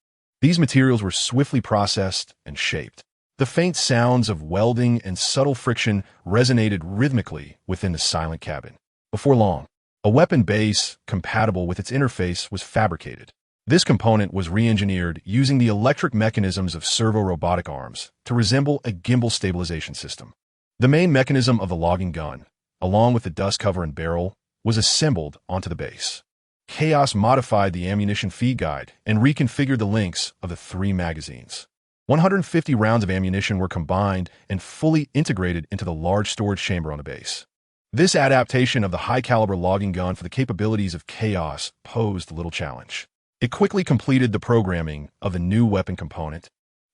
These materials were swiftly processed and shaped. The faint sounds of welding and subtle friction resonated rhythmically within the silent cabin. Before long, a weapon base compatible with its interface was fabricated. This component was re-engineered using the electric mechanisms of servo-robotic arms to resemble a gimbal stabilization system. The main mechanism of the logging gun, along with the dust cover and barrel, was assembled onto the base. Chaos modified the ammunition feed guide and reconfigured the links of the 3 magazines. 150 rounds of ammunition were combined and fully integrated into the large storage chamber on the base. This adaptation of the high-caliber logging gun for the capabilities of Chaos posed little challenge. It quickly completed the programming of the new weapon component,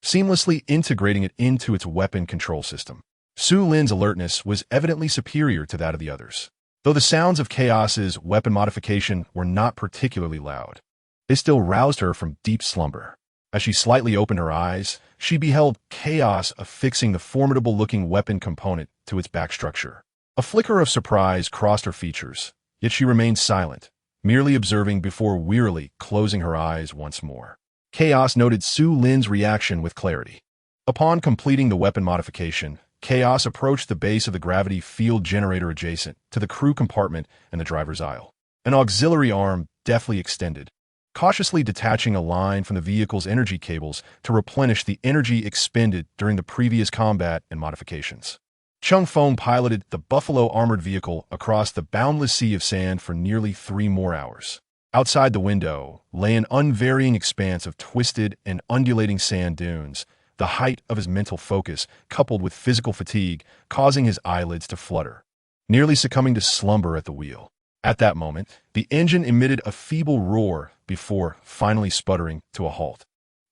seamlessly integrating it into its weapon control system. Su Lin's alertness was evidently superior to that of the others. Though the sounds of Chaos's weapon modification were not particularly loud, they still roused her from deep slumber. As she slightly opened her eyes, she beheld Chaos affixing the formidable-looking weapon component to its back structure. A flicker of surprise crossed her features, yet she remained silent, merely observing before wearily closing her eyes once more. Chaos noted Su Lin's reaction with clarity. Upon completing the weapon modification, Chaos approached the base of the gravity field generator adjacent to the crew compartment and the driver's aisle. An auxiliary arm deftly extended, cautiously detaching a line from the vehicle's energy cables to replenish the energy expended during the previous combat and modifications. Cheng Feng piloted the Buffalo armored vehicle across the boundless sea of sand for nearly 3 more hours. Outside the window lay an unvarying expanse of twisted and undulating sand dunes, the height of his mental focus coupled with physical fatigue causing his eyelids to flutter, nearly succumbing to slumber at the wheel. At that moment, the engine emitted a feeble roar before finally sputtering to a halt.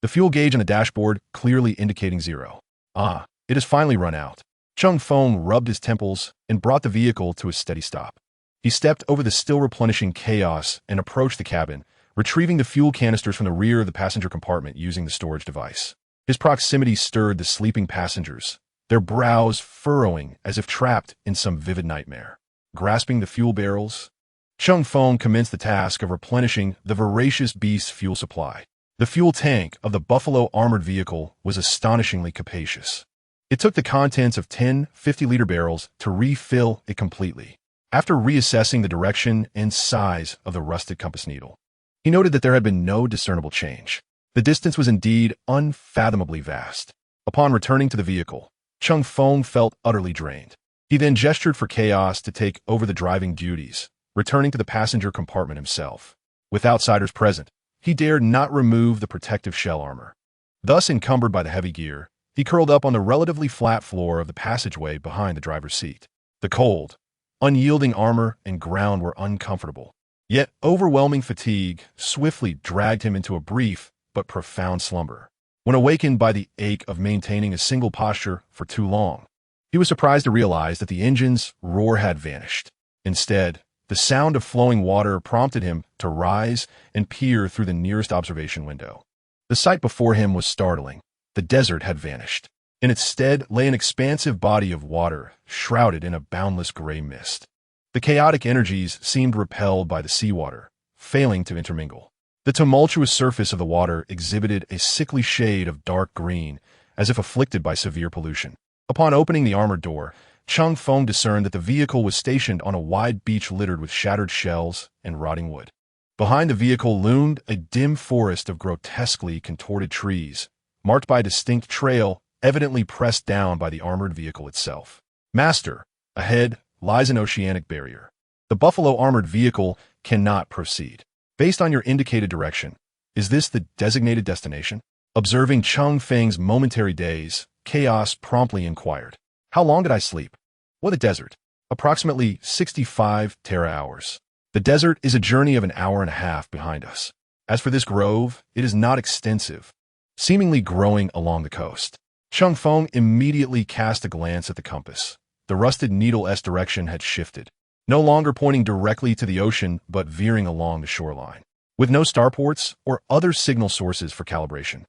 The fuel gauge on the dashboard clearly indicating 0. It has finally run out. Cheng Feng rubbed his temples and brought the vehicle to a steady stop. He stepped over the still replenishing Chaos and approached the cabin, retrieving the fuel canisters from the rear of the passenger compartment using the storage device. His proximity stirred the sleeping passengers, their brows furrowing as if trapped in some vivid nightmare. Grasping the fuel barrels, Cheng Feng commenced the task of replenishing the voracious beast's fuel supply. The fuel tank of the Buffalo armored vehicle was astonishingly capacious. It took the contents of 10 50-liter barrels to refill it completely. After reassessing the direction and size of the rusted compass needle, he noted that there had been no discernible change. The distance was indeed unfathomably vast. Upon returning to the vehicle, Cheng Feng felt utterly drained. He then gestured for Chaos to take over the driving duties, returning to the passenger compartment himself. With outsiders present, he dared not remove the protective shell armor. Thus encumbered by the heavy gear, he curled up on the relatively flat floor of the passageway behind the driver's seat. The cold, unyielding armor and ground were uncomfortable. Yet overwhelming fatigue swiftly dragged him into a brief but profound slumber. When awakened by the ache of maintaining a single posture for too long, he was surprised to realize that the engine's roar had vanished. Instead, the sound of flowing water prompted him to rise and peer through the nearest observation window. The sight before him was startling. The desert had vanished. In its stead lay an expansive body of water, shrouded in a boundless gray mist. The chaotic energies seemed repelled by the seawater, failing to intermingle. The tumultuous surface of the water exhibited a sickly shade of dark green, as if afflicted by severe pollution. Upon opening the armored door, Cheng Feng discerned that the vehicle was stationed on a wide beach littered with shattered shells and rotting wood. Behind the vehicle loomed a dim forest of grotesquely contorted trees, marked by a distinct trail evidently pressed down by the armored vehicle itself. Master, ahead lies an oceanic barrier. The Buffalo armored vehicle cannot proceed. Based on your indicated direction, is this the designated destination? Observing Cheng Feng's momentary daze, Chaos promptly inquired. How long did I sleep? What a desert. Approximately 65 tera-hours. The desert is a journey of an hour and a half behind us. As for this grove, it is not extensive, seemingly growing along the coast. Cheng Feng immediately cast a glance at the compass. The rusted needle-S direction had shifted, no longer pointing directly to the ocean but veering along the shoreline. With no starports or other signal sources for calibration,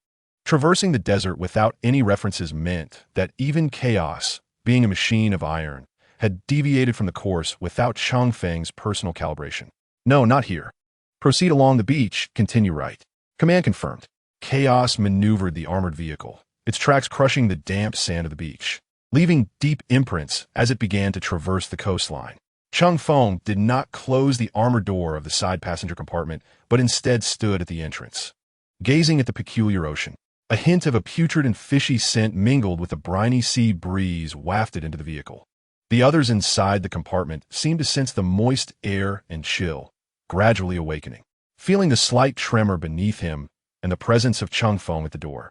traversing the desert without any references meant that even Chaos, being a machine of iron, had deviated from the course without Cheng Feng's personal calibration. No, not here. Proceed along the beach, continue right. Command confirmed. Chaos maneuvered the armored vehicle, its tracks crushing the damp sand of the beach, leaving deep imprints as it began to traverse the coastline. Cheng Feng did not close the armored door of the side passenger compartment, but instead stood at the entrance, gazing at the peculiar ocean. A hint of a putrid and fishy scent mingled with the briny sea breeze wafted into the vehicle. The others inside the compartment seemed to sense the moist air and chill, gradually awakening, feeling the slight tremor beneath him and the presence of Cheng Feng at the door.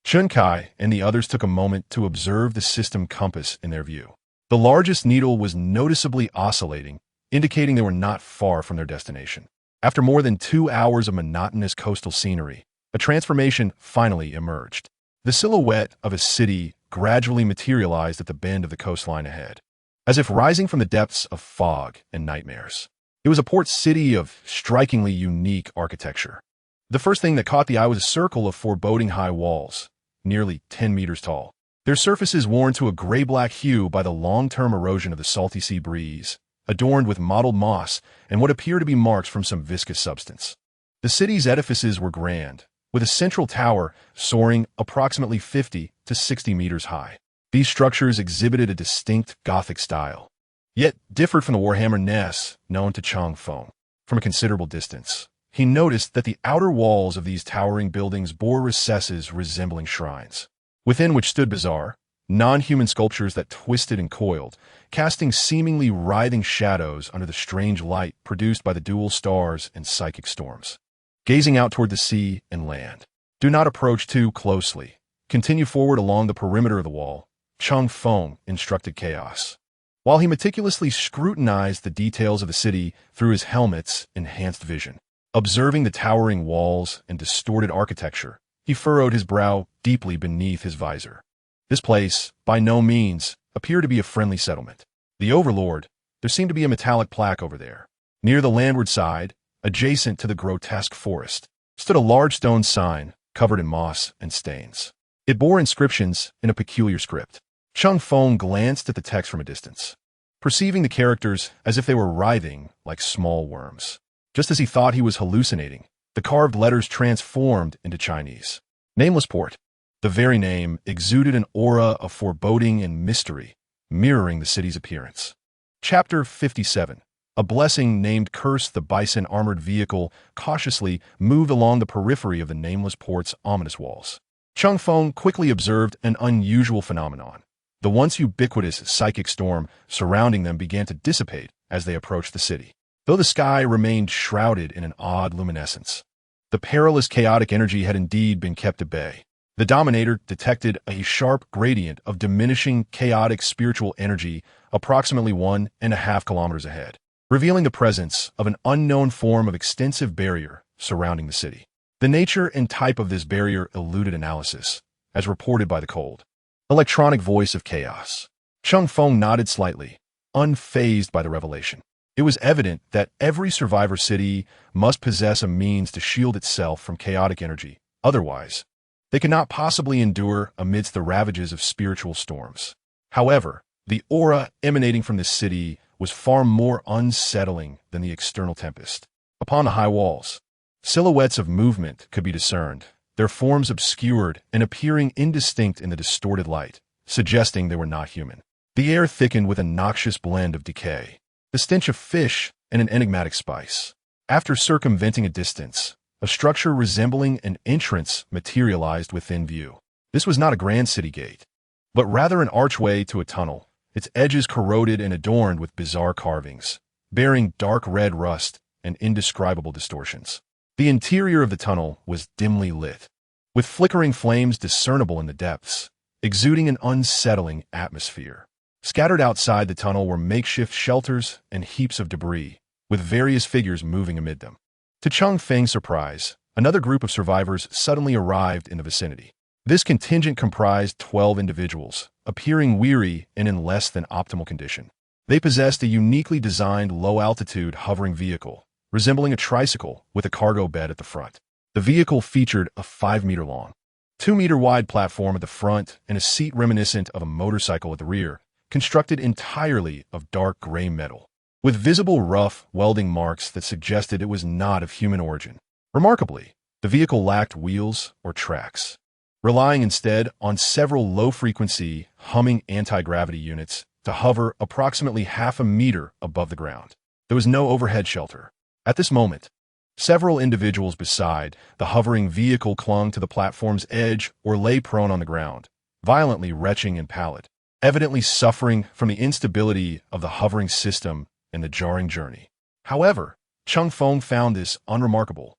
Chun Kai and the others took a moment to observe the system compass in their view. The largest needle was noticeably oscillating, indicating they were not far from their destination. After more than 2 hours of monotonous coastal scenery, a transformation finally emerged. The silhouette of a city gradually materialized at the bend of the coastline ahead, as if rising from the depths of fog and nightmares. It was a port city of strikingly unique architecture. The first thing that caught the eye was a circle of foreboding high walls, nearly 10 meters tall, their surfaces worn to a gray-black hue by the long-term erosion of the salty sea breeze, adorned with mottled moss and what appear to be marks from some viscous substance. The city's edifices were grand, with a central tower soaring approximately 50 to 60 meters high. These structures exhibited a distinct Gothic style, yet differed from the Warhammer nests known to Cheng Feng. From a considerable distance, he noticed that the outer walls of these towering buildings bore recesses resembling shrines, within which stood bizarre, non-human sculptures that twisted and coiled, casting seemingly writhing shadows under the strange light produced by the dual stars and psychic storms. Gazing out toward the sea and land. Do not approach too closely. Continue forward along the perimeter of the wall, Cheng Feng instructed Chaos, while he meticulously scrutinized the details of the city through his helmet's enhanced vision. Observing the towering walls and distorted architecture, he furrowed his brow deeply beneath his visor. This place, by no means, appeared to be a friendly settlement. The Overlord, there seemed to be a metallic plaque over there. Near the landward side, adjacent to the grotesque forest, stood a large stone sign covered in moss and stains. It bore inscriptions in a peculiar script. Cheng Feng glanced at the text from a distance, perceiving the characters as if they were writhing like small worms. Just as he thought he was hallucinating, The carved letters transformed into Chinese. Nameless Port. The very name exuded an aura of foreboding and mystery, mirroring the city's appearance. Chapter 57. A blessing named Curse. The bison armored vehicle cautiously moved along the periphery of the Nameless Port's ominous walls. Cheng Feng quickly observed an unusual phenomenon. The once ubiquitous psychic storm surrounding them began to dissipate as they approached the city, though the sky remained shrouded in an odd luminescence. The perilous chaotic energy had indeed been kept at bay. The Dominator detected a sharp gradient of diminishing chaotic spiritual energy approximately 1.5 kilometers ahead, revealing the presence of an unknown form of extensive barrier surrounding the city. The nature and type of this barrier eluded analysis, as reported by the cold, electronic voice of chaos. Cheng Feng nodded slightly, unfazed by the revelation. It was evident that every survivor city must possess a means to shield itself from chaotic energy. Otherwise, they could not possibly endure amidst the ravages of spiritual storms. However, the aura emanating from this city was far more unsettling than the external tempest. Upon the high walls, silhouettes of movement could be discerned, their forms obscured and appearing indistinct in the distorted light, suggesting they were not human. The air thickened with a noxious blend of decay, the stench of fish, and an enigmatic spice. After circumventing a distance, a structure resembling an entrance materialized within view. This was not a grand city gate, but rather an archway to a tunnel, its edges corroded and adorned with bizarre carvings, bearing dark red rust and indescribable distortions. The interior of the tunnel was dimly lit, with flickering flames discernible in the depths, exuding an unsettling atmosphere. Scattered outside the tunnel were makeshift shelters and heaps of debris, with various figures moving amid them. To Cheng Feng's surprise, another group of survivors suddenly arrived in the vicinity. This contingent comprised 12 individuals, appearing weary and in less than optimal condition. They possessed a uniquely designed low-altitude hovering vehicle, resembling a tricycle with a cargo bed at the front. The vehicle featured a 5-meter-long, 2-meter-wide platform at the front and a seat reminiscent of a motorcycle at the rear, constructed entirely of dark gray metal, with visible rough welding marks that suggested it was not of human origin. Remarkably, the vehicle lacked wheels or tracks, relying instead on several low-frequency, humming anti-gravity units to hover approximately half a meter above the ground. There was no overhead shelter. At this moment, several individuals beside the hovering vehicle clung to the platform's edge or lay prone on the ground, violently retching and pallid, evidently suffering from the instability of the hovering system and the jarring journey. However, Cheng Feng found this unremarkable.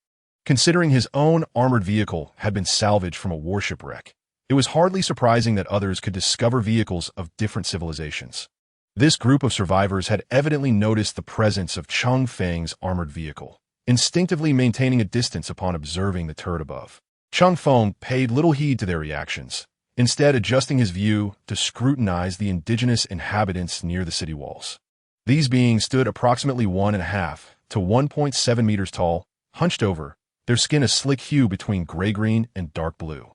Considering his own armored vehicle had been salvaged from a warship wreck, it was hardly surprising that others could discover vehicles of different civilizations. This group of survivors had evidently noticed the presence of Cheng Feng's armored vehicle, instinctively maintaining a distance upon observing the turret above. Cheng Feng paid little heed to their reactions, instead adjusting his view to scrutinize the indigenous inhabitants near the city walls. These beings stood approximately 1.5 to 1.7 meters tall, hunched over, their skin a slick hue between gray-green and dark blue.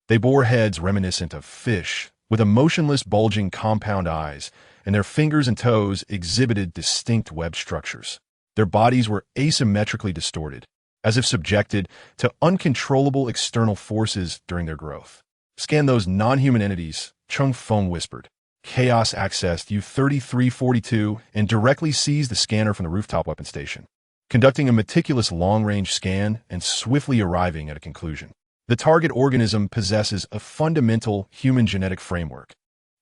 They bore heads reminiscent of fish, with emotionless bulging compound eyes, and their fingers and toes exhibited distinct web structures. Their bodies were asymmetrically distorted, as if subjected to uncontrollable external forces during their growth. "Scan those non-human entities," Cheng Feng whispered. Chaos accessed U-3342 and directly seized the scanner from the rooftop weapon station, conducting a meticulous long-range scan and swiftly arriving at a conclusion. The target organism possesses a fundamental human genetic framework,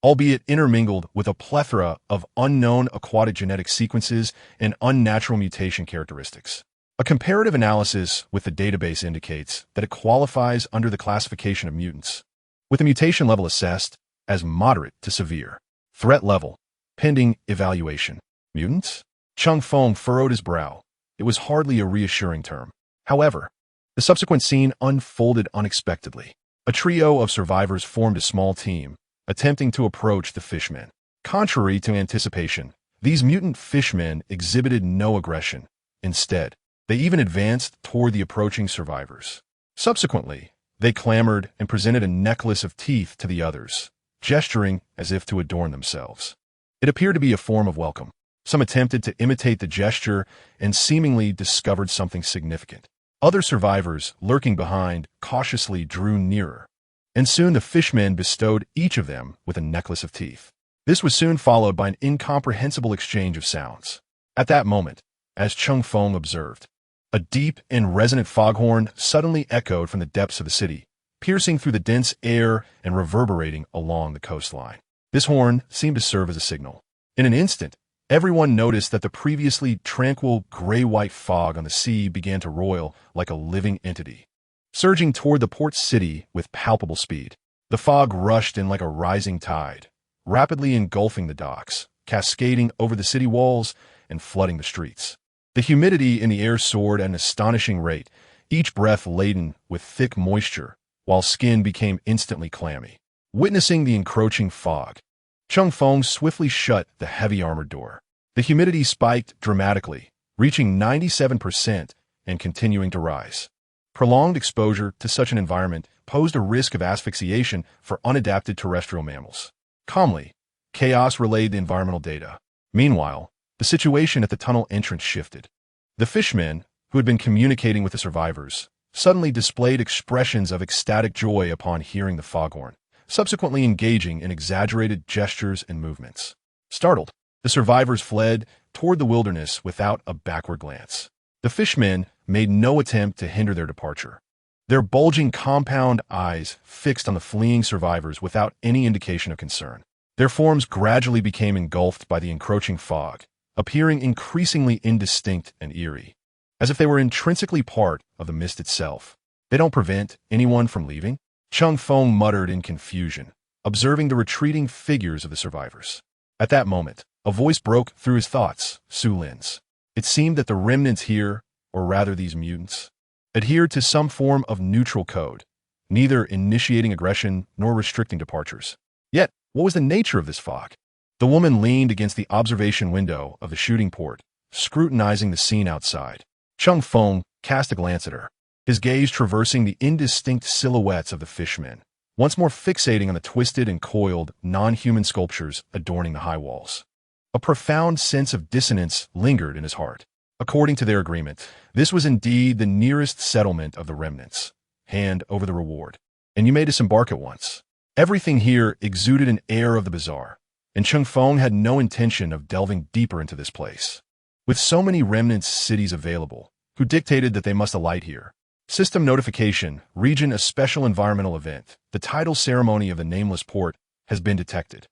albeit intermingled with a plethora of unknown aquatic genetic sequences and unnatural mutation characteristics. A comparative analysis with the database indicates that it qualifies under the classification of mutants, with the mutation level assessed as moderate to severe. Threat level, pending evaluation. Mutants? Cheng Feng furrowed his brow. It was hardly a reassuring term. However, the subsequent scene unfolded unexpectedly. A trio of survivors formed a small team, attempting to approach the fishmen. Contrary to anticipation, these mutant fishmen exhibited no aggression. Instead, they even advanced toward the approaching survivors. Subsequently, they clamored and presented a necklace of teeth to the others, gesturing as if to adorn themselves. It appeared to be a form of welcome. Some attempted to imitate the gesture and seemingly discovered something significant. Other survivors, lurking behind, cautiously drew nearer. And soon the fishmen bestowed each of them with a necklace of teeth. This was soon followed by an incomprehensible exchange of sounds. At that moment, as Cheng Feng observed, a deep and resonant foghorn suddenly echoed from the depths of the city, piercing through the dense air and reverberating along the coastline. This horn seemed to serve as a signal. In an instant, everyone noticed that the previously tranquil gray-white fog on the sea began to roil like a living entity, surging toward the port city with palpable speed. The fog rushed in like a rising tide, rapidly engulfing the docks, cascading over the city walls, and flooding the streets. The humidity in the air soared at an astonishing rate, each breath laden with thick moisture, while skin became instantly clammy. Witnessing the encroaching fog, Cheng Feng swiftly shut the heavy armored door. The humidity spiked dramatically, reaching 97% and continuing to rise. Prolonged exposure to such an environment posed a risk of asphyxiation for unadapted terrestrial mammals. Calmly, Chaos relayed the environmental data. Meanwhile, the situation at the tunnel entrance shifted. The fishmen, who had been communicating with the survivors, suddenly displayed expressions of ecstatic joy upon hearing the foghorn, subsequently engaging in exaggerated gestures and movements. Startled, the survivors fled toward the wilderness without a backward glance. The fishmen made no attempt to hinder their departure, their bulging compound eyes fixed on the fleeing survivors without any indication of concern. Their forms gradually became engulfed by the encroaching fog, appearing increasingly indistinct and eerie, as if they were intrinsically part of the mist itself. They don't prevent anyone from leaving? Cheng Feng muttered in confusion, observing the retreating figures of the survivors. At that moment, a voice broke through his thoughts, Su Lin's. It seemed that the remnants here, or rather these mutants, adhered to some form of neutral code, neither initiating aggression nor restricting departures. Yet, what was the nature of this fog? The woman leaned against the observation window of the shooting port, scrutinizing the scene outside. Cheng Feng cast a glance at her, his gaze traversing the indistinct silhouettes of the fishmen, once more fixating on the twisted and coiled, non-human sculptures adorning the high walls. A profound sense of dissonance lingered in his heart. According to their agreement, this was indeed the nearest settlement of the remnants. Hand over the reward, and you may disembark at once. Everything here exuded an air of the bizarre, and Cheng Feng had no intention of delving deeper into this place. With so many remnants cities available, who dictated that they must alight here? System notification, region a special environmental event. The tidal ceremony of the nameless port has been detected.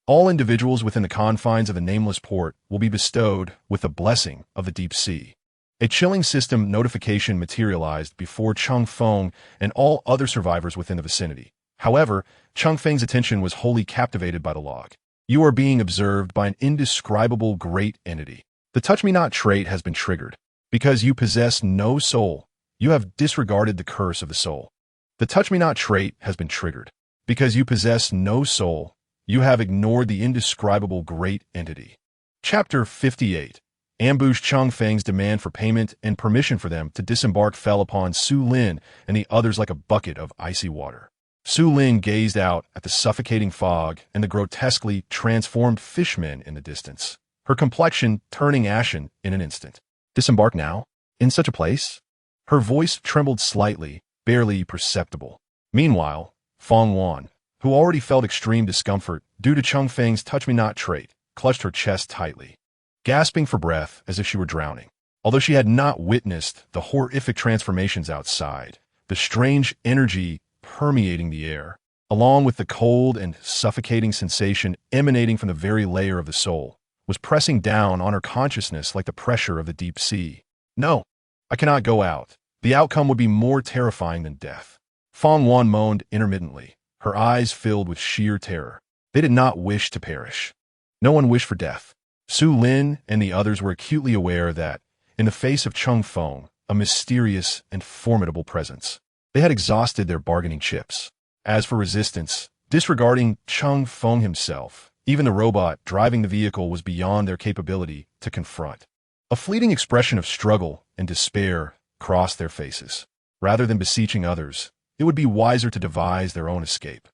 All individuals within the confines of the nameless port will be bestowed with the blessing of the deep sea. A chilling system notification materialized before Cheng Feng and all other survivors within the vicinity. However, Cheng Feng's attention was wholly captivated by the log. You are being observed by an indescribable great entity. The touch me not trait has been triggered. Because you possess no soul, you have disregarded the curse of the soul. The touch me not trait has been triggered. Because you possess no soul, you have ignored the indescribable great entity. Chapter 58. Ambush. Cheng Feng's demand for payment and permission for them to disembark fell upon Su Lin and the others like a bucket of icy water. Su Lin gazed out at the suffocating fog and the grotesquely transformed fishmen in the distance, her complexion turning ashen in an instant. Disembark now? In such a place? Her voice trembled slightly, barely perceptible. Meanwhile, Fong Wan, who already felt extreme discomfort due to Cheng Feng's touch-me-not trait, clutched her chest tightly, gasping for breath as if she were drowning. Although she had not witnessed the horrific transformations outside, the strange energy permeating the air, along with the cold and suffocating sensation emanating from the very layer of the soul, was pressing down on her consciousness like the pressure of the deep sea. No, I cannot go out. The outcome would be more terrifying than death. Fong Wan moaned intermittently, her eyes filled with sheer terror. They did not wish to perish. No one wished for death. Su Lin and the others were acutely aware that, in the face of Cheng Feng, a mysterious and formidable presence, they had exhausted their bargaining chips. As for resistance, disregarding Cheng Feng himself, even the robot driving the vehicle was beyond their capability to confront. A fleeting expression of struggle and despair crossed their faces. Rather than beseeching others, it would be wiser to devise their own escape.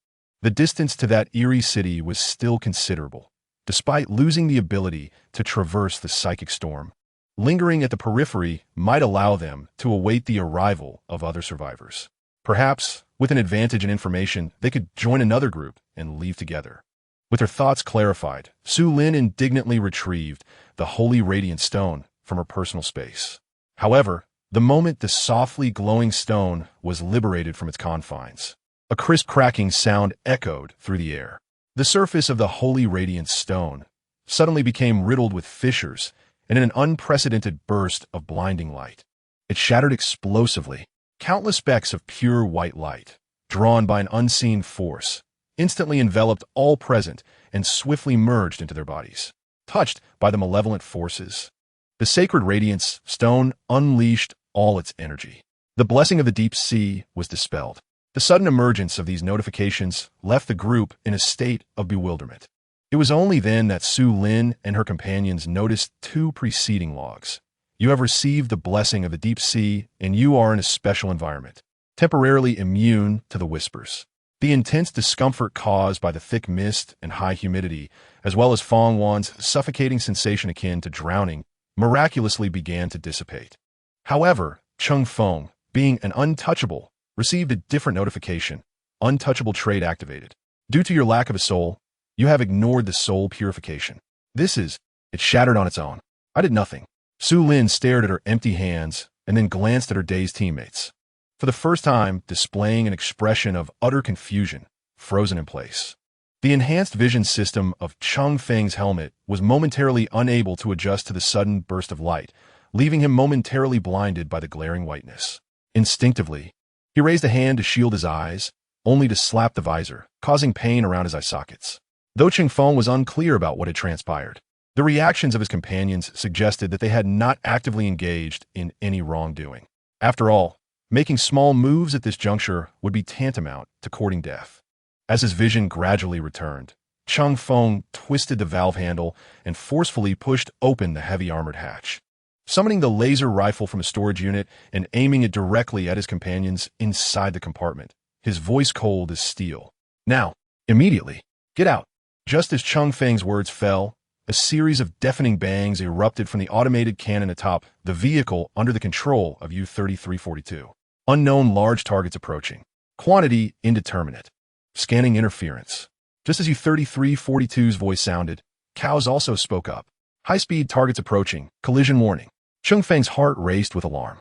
The distance to that eerie city was still considerable, despite losing the ability to traverse the psychic storm. Lingering at the periphery might allow them to await the arrival of other survivors. Perhaps, with an advantage in information, they could join another group and leave together. With her thoughts clarified, Su Lin indignantly retrieved the holy radiant stone from her personal space. However, the moment the softly glowing stone was liberated from its confines, a crisp cracking sound echoed through the air. The surface of the holy radiant stone suddenly became riddled with fissures, and in an unprecedented burst of blinding light, it shattered explosively. Countless specks of pure white light, drawn by an unseen force, instantly enveloped all present and swiftly merged into their bodies. Touched by the malevolent forces, the sacred radiance stone unleashed all its energy. The blessing of the deep sea was dispelled. The sudden emergence of these notifications left the group in a state of bewilderment. It was only then that Su Lin and her companions noticed two preceding logs. You have received the blessing of the deep sea, and you are in a special environment, temporarily immune to the whispers. The intense discomfort caused by the thick mist and high humidity, as well as Fong Wan's suffocating sensation akin to drowning, miraculously began to dissipate. However, Cheng Feng, being an untouchable, received a different notification. Untouchable trait activated. Due to your lack of a soul, you have ignored the soul purification. It shattered on its own. I did nothing. Su Lin stared at her empty hands and then glanced at her dazed teammates, for the first time displaying an expression of utter confusion, frozen in place. The enhanced vision system of Cheng Feng's helmet was momentarily unable to adjust to the sudden burst of light, leaving him momentarily blinded by the glaring whiteness. Instinctively, he raised a hand to shield his eyes, only to slap the visor, causing pain around his eye sockets. Though Cheng Feng was unclear about what had transpired, the reactions of his companions suggested that they had not actively engaged in any wrongdoing. After all, making small moves at this juncture would be tantamount to courting death. As his vision gradually returned, Cheng Feng twisted the valve handle and forcefully pushed open the heavy armored hatch. Summoning the laser rifle from a storage unit and aiming it directly at his companions inside the compartment, his voice cold as steel. Now, immediately, get out. Just as Cheng Feng's words fell, a series of deafening bangs erupted from the automated cannon atop the vehicle under the control of U-3342. Unknown large targets approaching. Quantity indeterminate. Scanning interference. Just as U-3342's voice sounded, Cao's also spoke up. High-speed targets approaching. Collision warning. Cheng Feng's heart raced with alarm.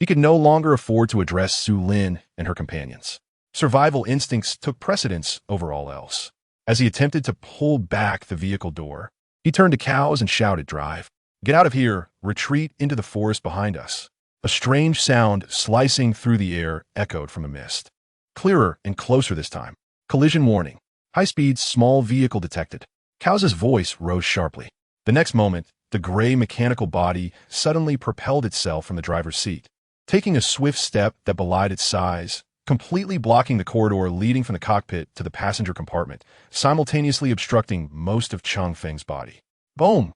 He could no longer afford to address Su Lin and her companions. Survival instincts took precedence over all else. As he attempted to pull back the vehicle door, he turned to Caos and shouted, "Drive. Get out of here. Retreat into the forest behind us." A strange sound slicing through the air echoed from the mist. Clearer and closer this time. Collision warning. High-speed small vehicle detected. Caos' voice rose sharply. The next moment, the gray mechanical body suddenly propelled itself from the driver's seat, taking a swift step that belied its size, completely blocking the corridor leading from the cockpit to the passenger compartment, simultaneously obstructing most of Cheng Feng's body. Boom!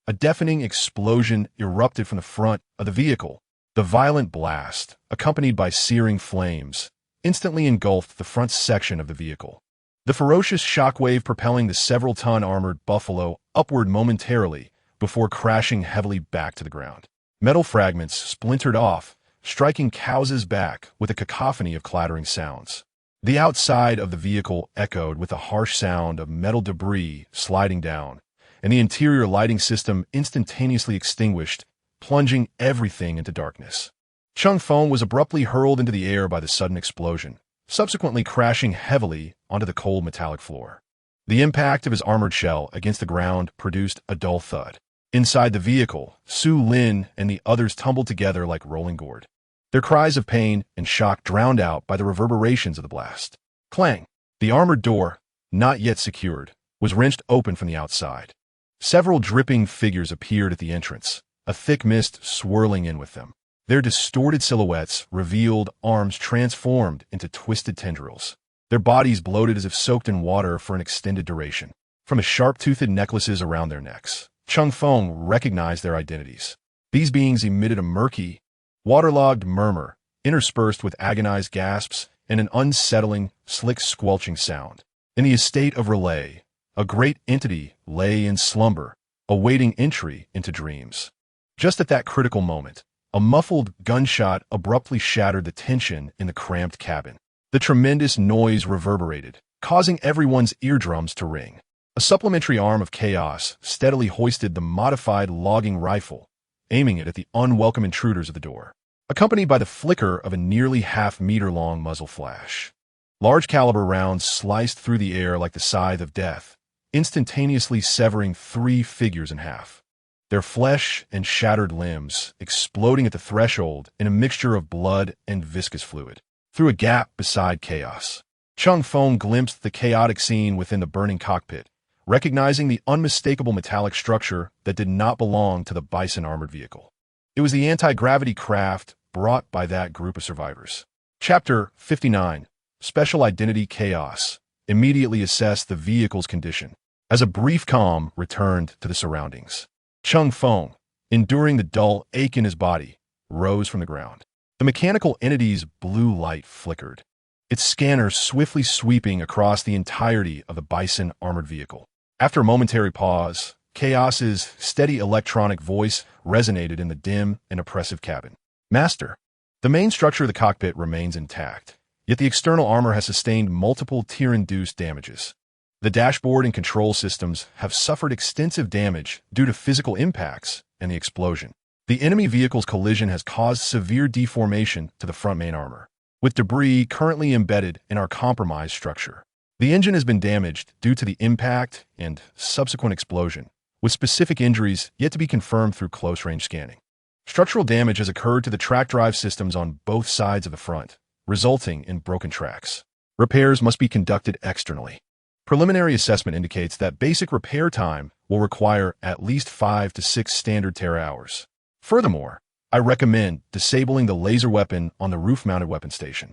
A deafening explosion erupted from the front of the vehicle. The violent blast, accompanied by searing flames, instantly engulfed the front section of the vehicle. The ferocious shockwave propelling the several-ton armored Buffalo upward momentarily before crashing heavily back to the ground. Metal fragments splintered off, striking Caos' back with a cacophony of clattering sounds. The outside of the vehicle echoed with the harsh sound of metal debris sliding down, and the interior lighting system instantaneously extinguished, plunging everything into darkness. Cheng Feng was abruptly hurled into the air by the sudden explosion, subsequently crashing heavily onto the cold metallic floor. The impact of his armored shell against the ground produced a dull thud. Inside the vehicle, Su Lin and the others tumbled together like rolling gourd, their cries of pain and shock drowned out by the reverberations of the blast. Clang! The armored door, not yet secured, was wrenched open from the outside. Several dripping figures appeared at the entrance, a thick mist swirling in with them. Their distorted silhouettes revealed arms transformed into twisted tendrils, their bodies bloated as if soaked in water for an extended duration. From the sharp-toothed necklaces around their necks, Cheng Feng recognized their identities. These beings emitted a murky, waterlogged murmur, interspersed with agonized gasps and an unsettling, slick squelching sound. In the estate of Relay, a great entity lay in slumber, awaiting entry into dreams. Just at that critical moment, a muffled gunshot abruptly shattered the tension in the cramped cabin. The tremendous noise reverberated, causing everyone's eardrums to ring. A supplementary arm of chaos steadily hoisted the modified logging rifle, aiming it at the unwelcome intruders of the door, accompanied by the flicker of a nearly half-meter-long muzzle flash. Large-caliber rounds sliced through the air like the scythe of death, instantaneously severing 3 figures in half, their flesh and shattered limbs exploding at the threshold in a mixture of blood and viscous fluid. Through a gap beside chaos, Cheng Feng glimpsed the chaotic scene within the burning cockpit, recognizing the unmistakable metallic structure that did not belong to the Bison armored vehicle. It was the anti-gravity craft brought by that group of survivors. Chapter 59, Special Identity Chaos, immediately assessed the vehicle's condition. As a brief calm returned to the surroundings, Cheng Feng, enduring the dull ache in his body, rose from the ground. The mechanical entity's blue light flickered, its scanner swiftly sweeping across the entirety of the Bison armored vehicle. After a momentary pause, Chaos's steady electronic voice resonated in the dim and oppressive cabin. Master, the main structure of the cockpit remains intact, yet the external armor has sustained multiple tear-induced damages. The dashboard and control systems have suffered extensive damage due to physical impacts and the explosion. The enemy vehicle's collision has caused severe deformation to the front main armor, with debris currently embedded in our compromised structure. The engine has been damaged due to the impact and subsequent explosion, with specific injuries yet to be confirmed through close-range scanning. Structural damage has occurred to the track drive systems on both sides of the front, resulting in broken tracks. Repairs must be conducted externally. Preliminary assessment indicates that basic repair time will require at least 5 to 6 standard tera-hours. Furthermore, I recommend disabling the laser weapon on the roof-mounted weapon station.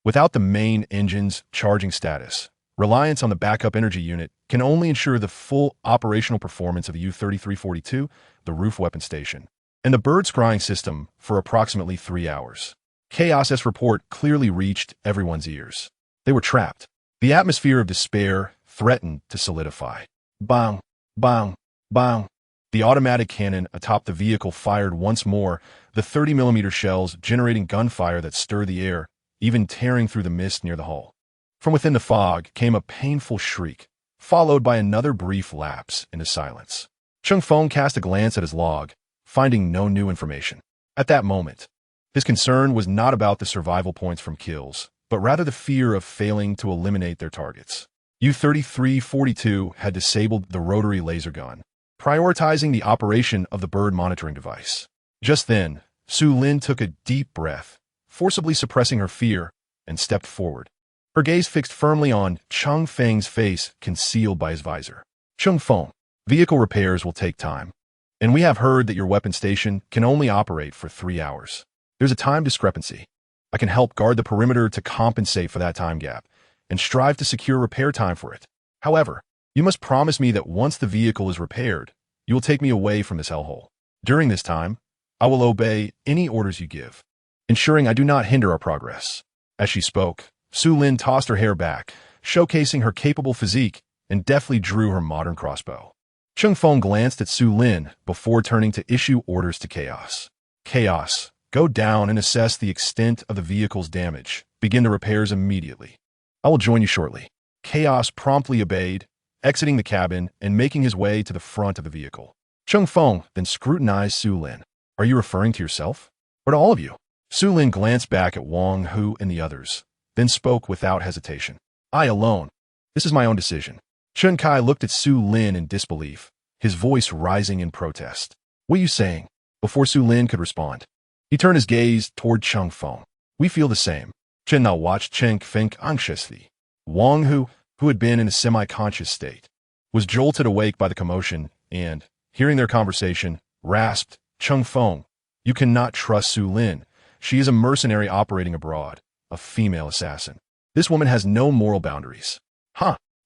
Without the main engine's charging status, reliance on the backup energy unit can only ensure the full operational performance of the U-3342, the roof weapon station, and the bird scrying system for approximately 3 hours. Chaos's report clearly reached everyone's ears. They were trapped. The atmosphere of despair threatened to solidify. Bang! Bang! Bang! The automatic cannon atop the vehicle fired once more, the 30mm shells generating gunfire that stirred the air, even tearing through the mist near the hull. From within the fog came a painful shriek, followed by another brief lapse into silence. Cheng Feng cast a glance at his log, finding no new information. At that moment, his concern was not about the survival points from kills, but rather the fear of failing to eliminate their targets. U-3342 had disabled the rotary laser gun, prioritizing the operation of the bird monitoring device. Just then, Su Lin took a deep breath, forcibly suppressing her fear, and stepped forward. Her gaze fixed firmly on Cheng Feng's face concealed by his visor. Cheng Feng, vehicle repairs will take time, and we have heard that your weapon station can only operate for 3 hours. There's a time discrepancy. I can help guard the perimeter to compensate for that time gap, and strive to secure repair time for it. However, you must promise me that once the vehicle is repaired, you will take me away from this hellhole. During this time, I will obey any orders you give, ensuring I do not hinder our progress. As she spoke, Su Lin tossed her hair back, showcasing her capable physique, and deftly drew her modern crossbow. Cheng Feng glanced at Su Lin before turning to issue orders to Chaos. Chaos, go down and assess the extent of the vehicle's damage. Begin the repairs immediately. I will join you shortly. Chaos promptly obeyed, exiting the cabin and making his way to the front of the vehicle. Cheng Feng then scrutinized Su Lin. Are you referring to yourself? Or to all of you? Su Lin glanced back at Wang Hu and the others, then spoke without hesitation. I alone. This is my own decision. Chen Kai looked at Su Lin in disbelief, his voice rising in protest. What are you saying? Before Su Lin could respond, he turned his gaze toward Cheng Feng. We feel the same. Chen now watched Cheng Feng anxiously. Wang Hu, who had been in a semi-conscious state, was jolted awake by the commotion and, hearing their conversation, rasped, Cheng Feng, you cannot trust Su Lin. She is a mercenary operating abroad, a female assassin. This woman has no moral boundaries.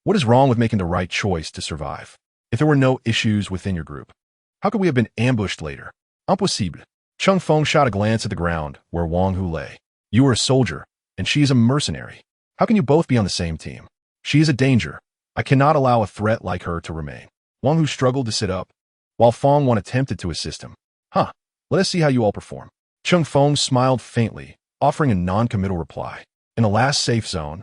What is wrong with making the right choice to survive? If there were no issues within your group, how could we have been ambushed later? Impossible. Cheng Feng shot a glance at the ground where Wang Hu lay. You are a soldier, and she is a mercenary. How can you both be on the same team? She is a danger. I cannot allow a threat like her to remain. Wang Hu struggled to sit up, while Feng Wan attempted to assist him. Let us see how you all perform. Cheng Feng smiled faintly, offering a non-committal reply. In the last safe zone,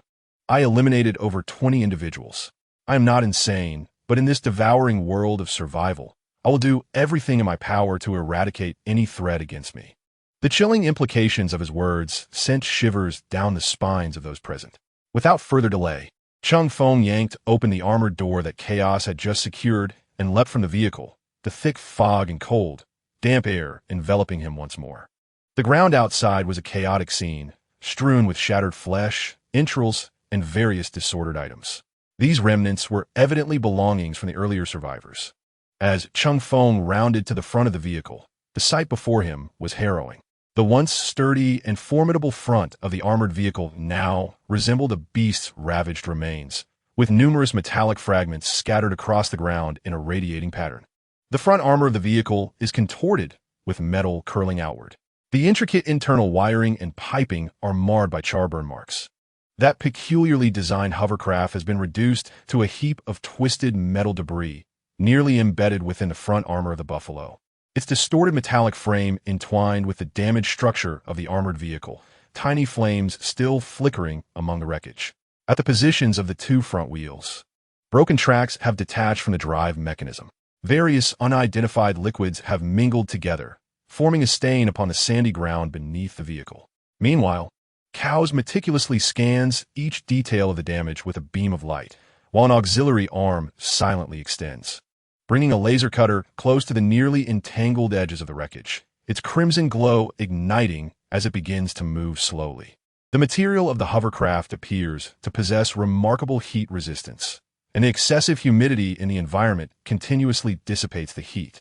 I eliminated over 20 individuals. I am not insane, but in this devouring world of survival, I will do everything in my power to eradicate any threat against me. The chilling implications of his words sent shivers down the spines of those present. Without further delay, Cheng Feng yanked open the armored door that Chaos had just secured and leapt from the vehicle, the thick fog and cold, damp air enveloping him once more. The ground outside was a chaotic scene, strewn with shattered flesh, entrails, and various disordered items. These remnants were evidently belongings from the earlier survivors. As Cheng Feng rounded to the front of the vehicle, the sight before him was harrowing. The once sturdy and formidable front of the armored vehicle now resembled a beast's ravaged remains, with numerous metallic fragments scattered across the ground in a radiating pattern. The front armor of the vehicle is contorted, with metal curling outward. The intricate internal wiring and piping are marred by charburn marks. That peculiarly designed hovercraft has been reduced to a heap of twisted metal debris, nearly embedded within the front armor of the Buffalo. Its distorted metallic frame entwined with the damaged structure of the armored vehicle, tiny flames still flickering among the wreckage. At the positions of the two front wheels, broken tracks have detached from the drive mechanism. Various unidentified liquids have mingled together, forming a stain upon the sandy ground beneath the vehicle. Meanwhile, Cows meticulously scans each detail of the damage with a beam of light, while an auxiliary arm silently extends, bringing a laser cutter close to the nearly entangled edges of the wreckage, its crimson glow igniting as it begins to move slowly. The material of the hovercraft appears to possess remarkable heat resistance, and the excessive humidity in the environment continuously dissipates the heat,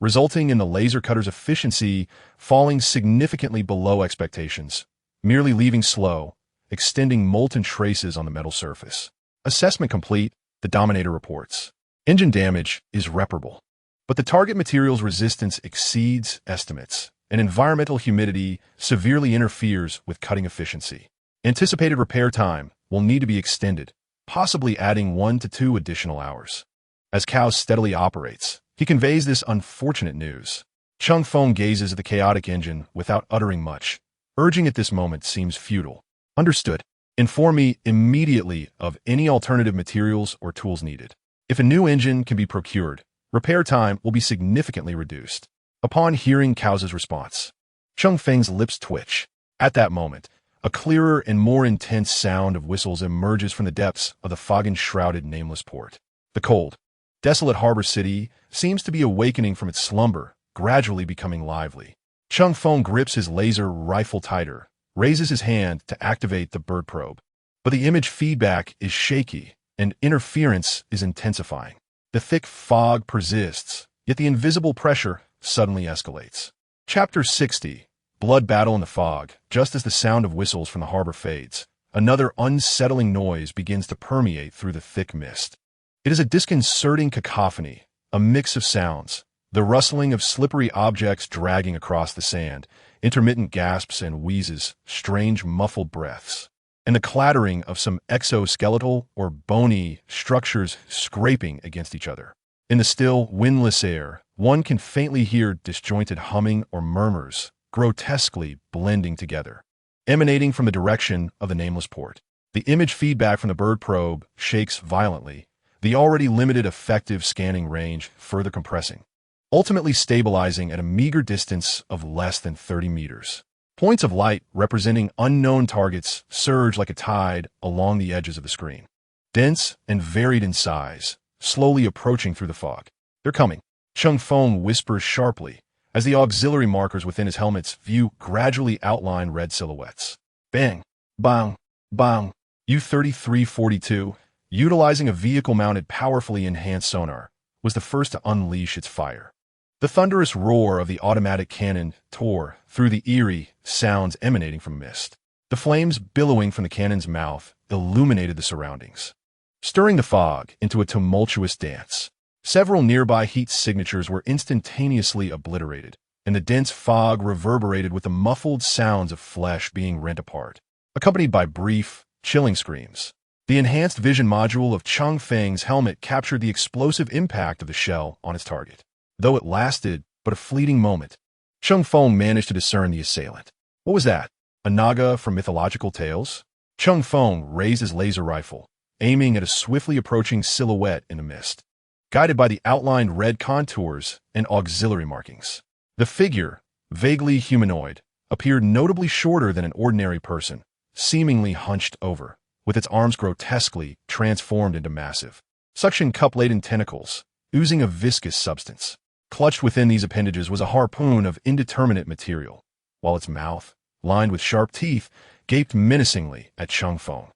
resulting in the laser cutter's efficiency falling significantly below expectations, merely leaving slow, extending molten traces on the metal surface. Assessment complete, the Dominator reports. Engine damage is reparable, but the target material's resistance exceeds estimates, and environmental humidity severely interferes with cutting efficiency. Anticipated repair time will need to be extended, possibly adding 1 to 2 additional hours. As Cow steadily operates, he conveys this unfortunate news. Cheng Feng gazes at the chaotic engine without uttering much. Urging at this moment seems futile. Understood. Inform me immediately of any alternative materials or tools needed. If a new engine can be procured, repair time will be significantly reduced. Upon hearing Cow's response, Cheng Feng's lips twitch. At that moment, a clearer and more intense sound of whistles emerges from the depths of the fog-enshrouded nameless port. The cold, desolate harbor city seems to be awakening from its slumber, gradually becoming lively. Cheng Feng grips his laser rifle tighter, raises his hand to activate the bird probe. But the image feedback is shaky, and interference is intensifying. The thick fog persists, yet the invisible pressure suddenly escalates. Chapter 60, Blood Battle in the Fog. Just as the sound of whistles from the harbor fades, another unsettling noise begins to permeate through the thick mist. It is a disconcerting cacophony, a mix of sounds, the rustling of slippery objects dragging across the sand, intermittent gasps and wheezes, strange muffled breaths, and the clattering of some exoskeletal or bony structures scraping against each other. In the still, windless air, one can faintly hear disjointed humming or murmurs, grotesquely blending together, emanating from the direction of the nameless port. The image feedback from the bird probe shakes violently, the already limited effective scanning range further compressing, ultimately stabilizing at a meager distance of less than 30 meters. Points of light representing unknown targets surge like a tide along the edges of the screen, dense and varied in size, slowly approaching through the fog. They're coming, Cheng Feng whispers sharply, as the auxiliary markers within his helmet's view gradually outline red silhouettes. Bang, bang, bang. U-3342, utilizing a vehicle-mounted powerfully enhanced sonar, was the first to unleash its fire. The thunderous roar of the automatic cannon tore through the eerie sounds emanating from mist. The flames billowing from the cannon's mouth illuminated the surroundings, stirring the fog into a tumultuous dance. Several nearby heat signatures were instantaneously obliterated, and the dense fog reverberated with the muffled sounds of flesh being rent apart, accompanied by brief, chilling screams. The enhanced vision module of Cheng Feng's helmet captured the explosive impact of the shell on its target. Though it lasted but a fleeting moment, Cheng Feng managed to discern the assailant. What was that? A Naga from mythological tales? Cheng Feng raised his laser rifle, aiming at a swiftly approaching silhouette in the mist, guided by the outlined red contours and auxiliary markings. The figure, vaguely humanoid, appeared notably shorter than an ordinary person, seemingly hunched over, with its arms grotesquely transformed into massive, suction cup-laden tentacles, oozing a viscous substance. Clutched within these appendages was a harpoon of indeterminate material, while its mouth, lined with sharp teeth, gaped menacingly at Cheng Feng.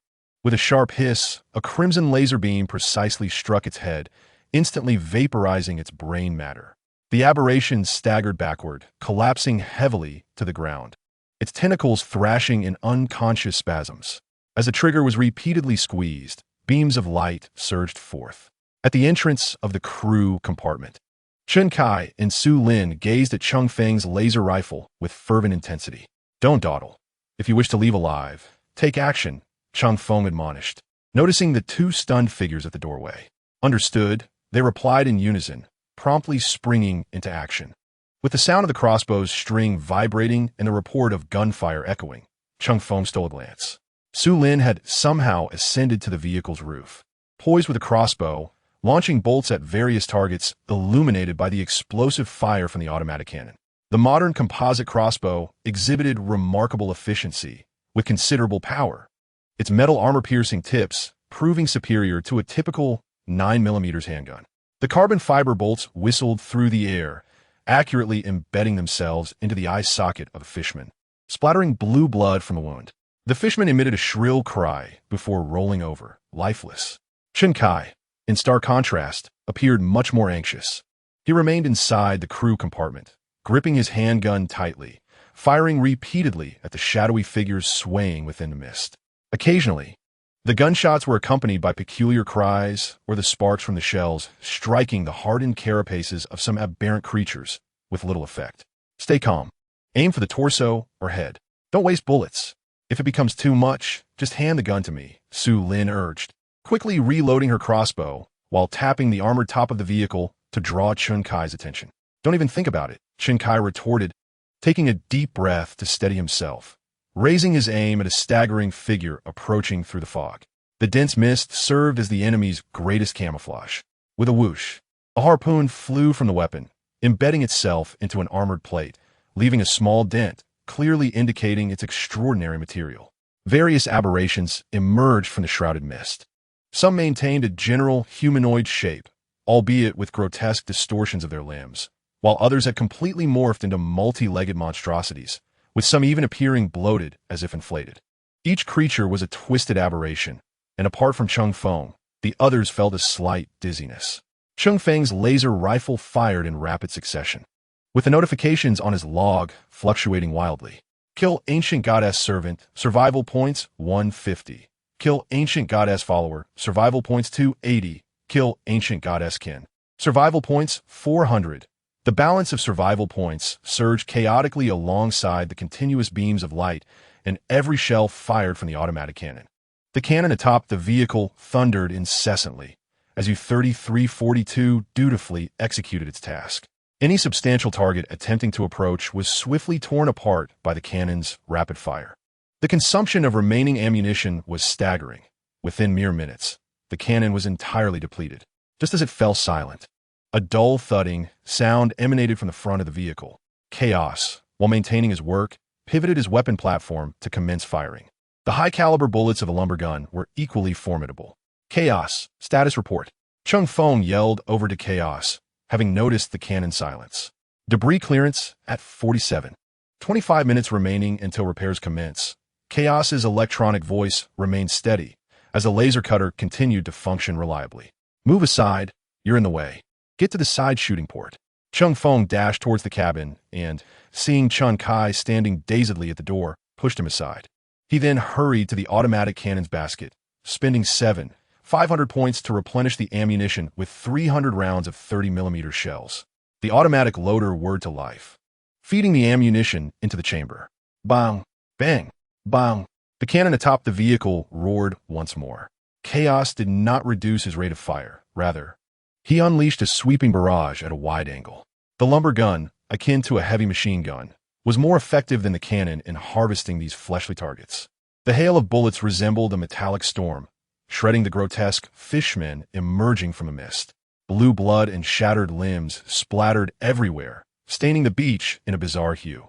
With a sharp hiss, a crimson laser beam precisely struck its head, instantly vaporizing its brain matter. The aberration staggered backward, collapsing heavily to the ground, its tentacles thrashing in unconscious spasms. As the trigger was repeatedly squeezed, beams of light surged forth. At the entrance of the crew compartment, Chen Kai and Su Lin gazed at Cheng Feng's laser rifle with fervent intensity. "Don't dawdle. If you wish to leave alive, take action," Cheng Feng admonished, noticing the two stunned figures at the doorway. "Understood," they replied in unison, promptly springing into action. With the sound of the crossbow's string vibrating and the report of gunfire echoing, Cheng Feng stole a glance. Su Lin had somehow ascended to the vehicle's roof, poised with a crossbow, launching bolts at various targets illuminated by the explosive fire from the automatic cannon. The modern composite crossbow exhibited remarkable efficiency, with considerable power, its metal armor-piercing tips proving superior to a typical 9mm handgun. The carbon fiber bolts whistled through the air, accurately embedding themselves into the eye socket of the fishman, splattering blue blood from the wound. The fishman emitted a shrill cry before rolling over, lifeless. Chen Kai, in stark contrast, appeared much more anxious. He remained inside the crew compartment, gripping his handgun tightly, firing repeatedly at the shadowy figures swaying within the mist. Occasionally, the gunshots were accompanied by peculiar cries or the sparks from the shells striking the hardened carapaces of some aberrant creatures with little effect. "Stay calm. Aim for the torso or head. Don't waste bullets. If it becomes too much, just hand the gun to me," Su Lin urged, quickly reloading her crossbow while tapping the armored top of the vehicle to draw Chen Kai's attention. "Don't even think about it," Chen Kai retorted, taking a deep breath to steady himself, raising his aim at a staggering figure approaching through the fog. The dense mist served as the enemy's greatest camouflage. With a whoosh, a harpoon flew from the weapon, embedding itself into an armored plate, leaving a small dent, clearly indicating its extraordinary material. Various aberrations emerged from the shrouded mist. Some maintained a general humanoid shape, albeit with grotesque distortions of their limbs, while others had completely morphed into multi-legged monstrosities, with some even appearing bloated as if inflated. Each creature was a twisted aberration, and apart from Cheng Feng, the others felt a slight dizziness. Cheng Feng's laser rifle fired in rapid succession, with the notifications on his log fluctuating wildly. "Kill Ancient Goddess Servant, survival points 150. Kill Ancient Goddess Follower, survival points 280. Kill Ancient Goddess Kin, survival points 400. The balance of survival points surged chaotically alongside the continuous beams of light and every shell fired from the automatic cannon. The cannon atop the vehicle thundered incessantly as U-3342 dutifully executed its task. Any substantial target attempting to approach was swiftly torn apart by the cannon's rapid fire. The consumption of remaining ammunition was staggering. Within mere minutes, the cannon was entirely depleted. Just as it fell silent, a dull thudding sound emanated from the front of the vehicle. Chaos, while maintaining his work, pivoted his weapon platform to commence firing. The high-caliber bullets of a lumber gun were equally formidable. "Chaos, status report." Cheng Feng yelled over to Chaos, having noticed the cannon silence. "Debris clearance at 47. 25 minutes remaining until repairs commence." Chaos's electronic voice remained steady as the laser cutter continued to function reliably. "Move aside, you're in the way. Get to the side shooting port." Cheng Feng dashed towards the cabin and, seeing Chen Kai standing dazedly at the door, pushed him aside. He then hurried to the automatic cannon's basket, spending 500 points to replenish the ammunition with 300 rounds of 30mm shells. The automatic loader whirred to life, feeding the ammunition into the chamber. Bang! Bang! Bang! The cannon atop the vehicle roared once more. Chaos did not reduce his rate of fire. Rather, he unleashed a sweeping barrage at a wide angle. The lumber gun, akin to a heavy machine gun, was more effective than the cannon in harvesting these fleshly targets. The hail of bullets resembled a metallic storm, shredding the grotesque fishmen emerging from a mist. Blue blood and shattered limbs splattered everywhere, staining the beach in a bizarre hue.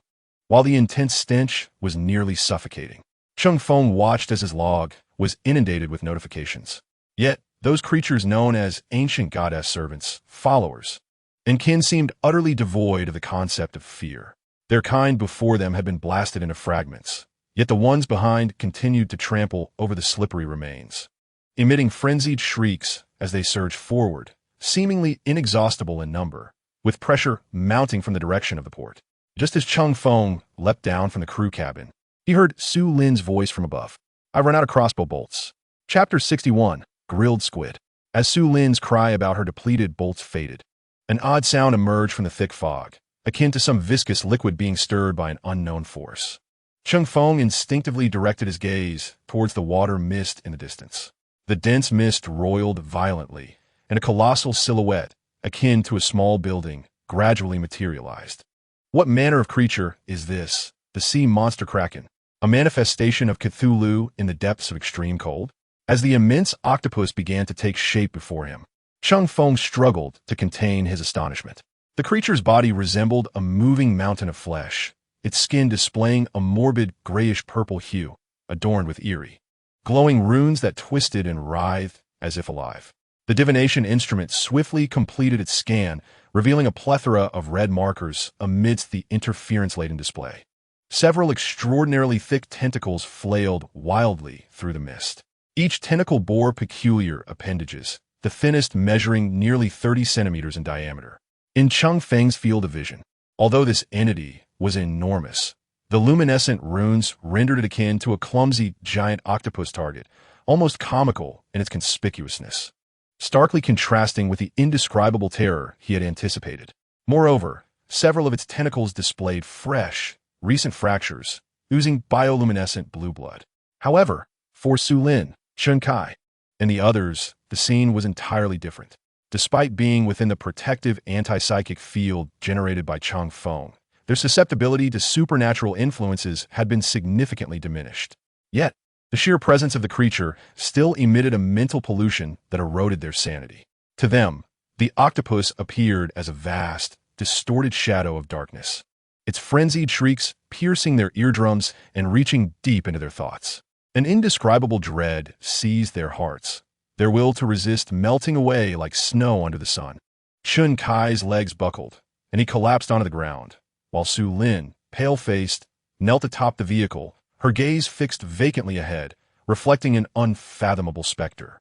While the intense stench was nearly suffocating, Cheng Feng watched as his log was inundated with notifications. Yet, those creatures known as ancient goddess servants, followers, and kin seemed utterly devoid of the concept of fear. Their kind before them had been blasted into fragments, yet the ones behind continued to trample over the slippery remains, emitting frenzied shrieks as they surged forward, seemingly inexhaustible in number, with pressure mounting from the direction of the port. Just as Cheng Feng leapt down from the crew cabin, he heard Su Lin's voice from above. "I run out of crossbow bolts." Chapter 61, Grilled Squid. As Su Lin's cry about her depleted bolts faded, an odd sound emerged from the thick fog, akin to some viscous liquid being stirred by an unknown force. Cheng Feng instinctively directed his gaze towards the water mist in the distance. The dense mist roiled violently, and a colossal silhouette, akin to a small building, gradually materialized. What manner of creature is this? The sea monster kraken, a manifestation of Cthulhu in the depths of extreme cold? As the immense octopus began to take shape before him, Cheng Feng struggled to contain his astonishment. The creature's body resembled a moving mountain of flesh, its skin displaying a morbid grayish-purple hue, adorned with eerie, glowing runes that twisted and writhed as if alive. The divination instrument swiftly completed its scan, revealing a plethora of red markers amidst the interference-laden display. Several extraordinarily thick tentacles flailed wildly through the mist. Each tentacle bore peculiar appendages, the thinnest measuring nearly 30 centimeters in diameter. In Cheng Feng's field of vision, although this entity was enormous, the luminescent runes rendered it akin to a clumsy giant octopus target, almost comical in its conspicuousness, starkly contrasting with the indescribable terror he had anticipated. Moreover, several of its tentacles displayed fresh, recent fractures, oozing bioluminescent blue blood. However, for Su Lin, Chen Kai, and the others, the scene was entirely different. Despite being within the protective anti-psychic field generated by Cheng Feng, their susceptibility to supernatural influences had been significantly diminished. Yet, the sheer presence of the creature still emitted a mental pollution that eroded their sanity. To them, the octopus appeared as a vast, distorted shadow of darkness, its frenzied shrieks piercing their eardrums and reaching deep into their thoughts. An indescribable dread seized their hearts, their will to resist melting away like snow under the sun. Chen Kai's legs buckled, and he collapsed onto the ground, while Su Lin, pale-faced, knelt atop the vehicle, her gaze fixed vacantly ahead, reflecting an unfathomable specter.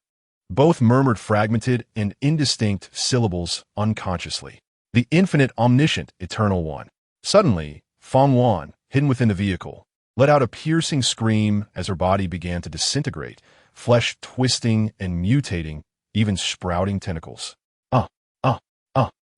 Both murmured fragmented and indistinct syllables unconsciously. The infinite, omniscient, eternal one. Suddenly, Feng Wan, hidden within the vehicle, let out a piercing scream as her body began to disintegrate, flesh twisting and mutating, even sprouting tentacles.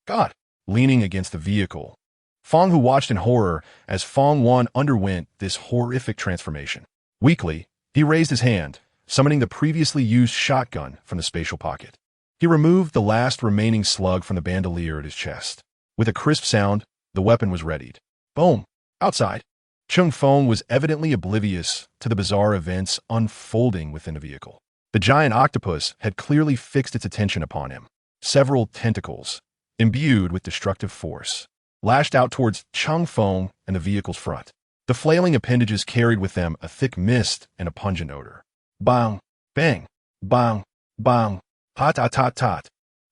God! Leaning against the vehicle, Feng Hu watched in horror as Feng Wan underwent this horrific transformation. Weakly, he raised his hand, summoning the previously used shotgun from the spatial pocket. He removed the last remaining slug from the bandolier at his chest. With a crisp sound, the weapon was readied. Boom! Outside, Cheng Feng was evidently oblivious to the bizarre events unfolding within the vehicle. The giant octopus had clearly fixed its attention upon him. Several tentacles, imbued with destructive force, lashed out towards Cheng Feng and the vehicle's front. The flailing appendages carried with them a thick mist and a pungent odor. Bang! Bang! Bang! Bang! Tot.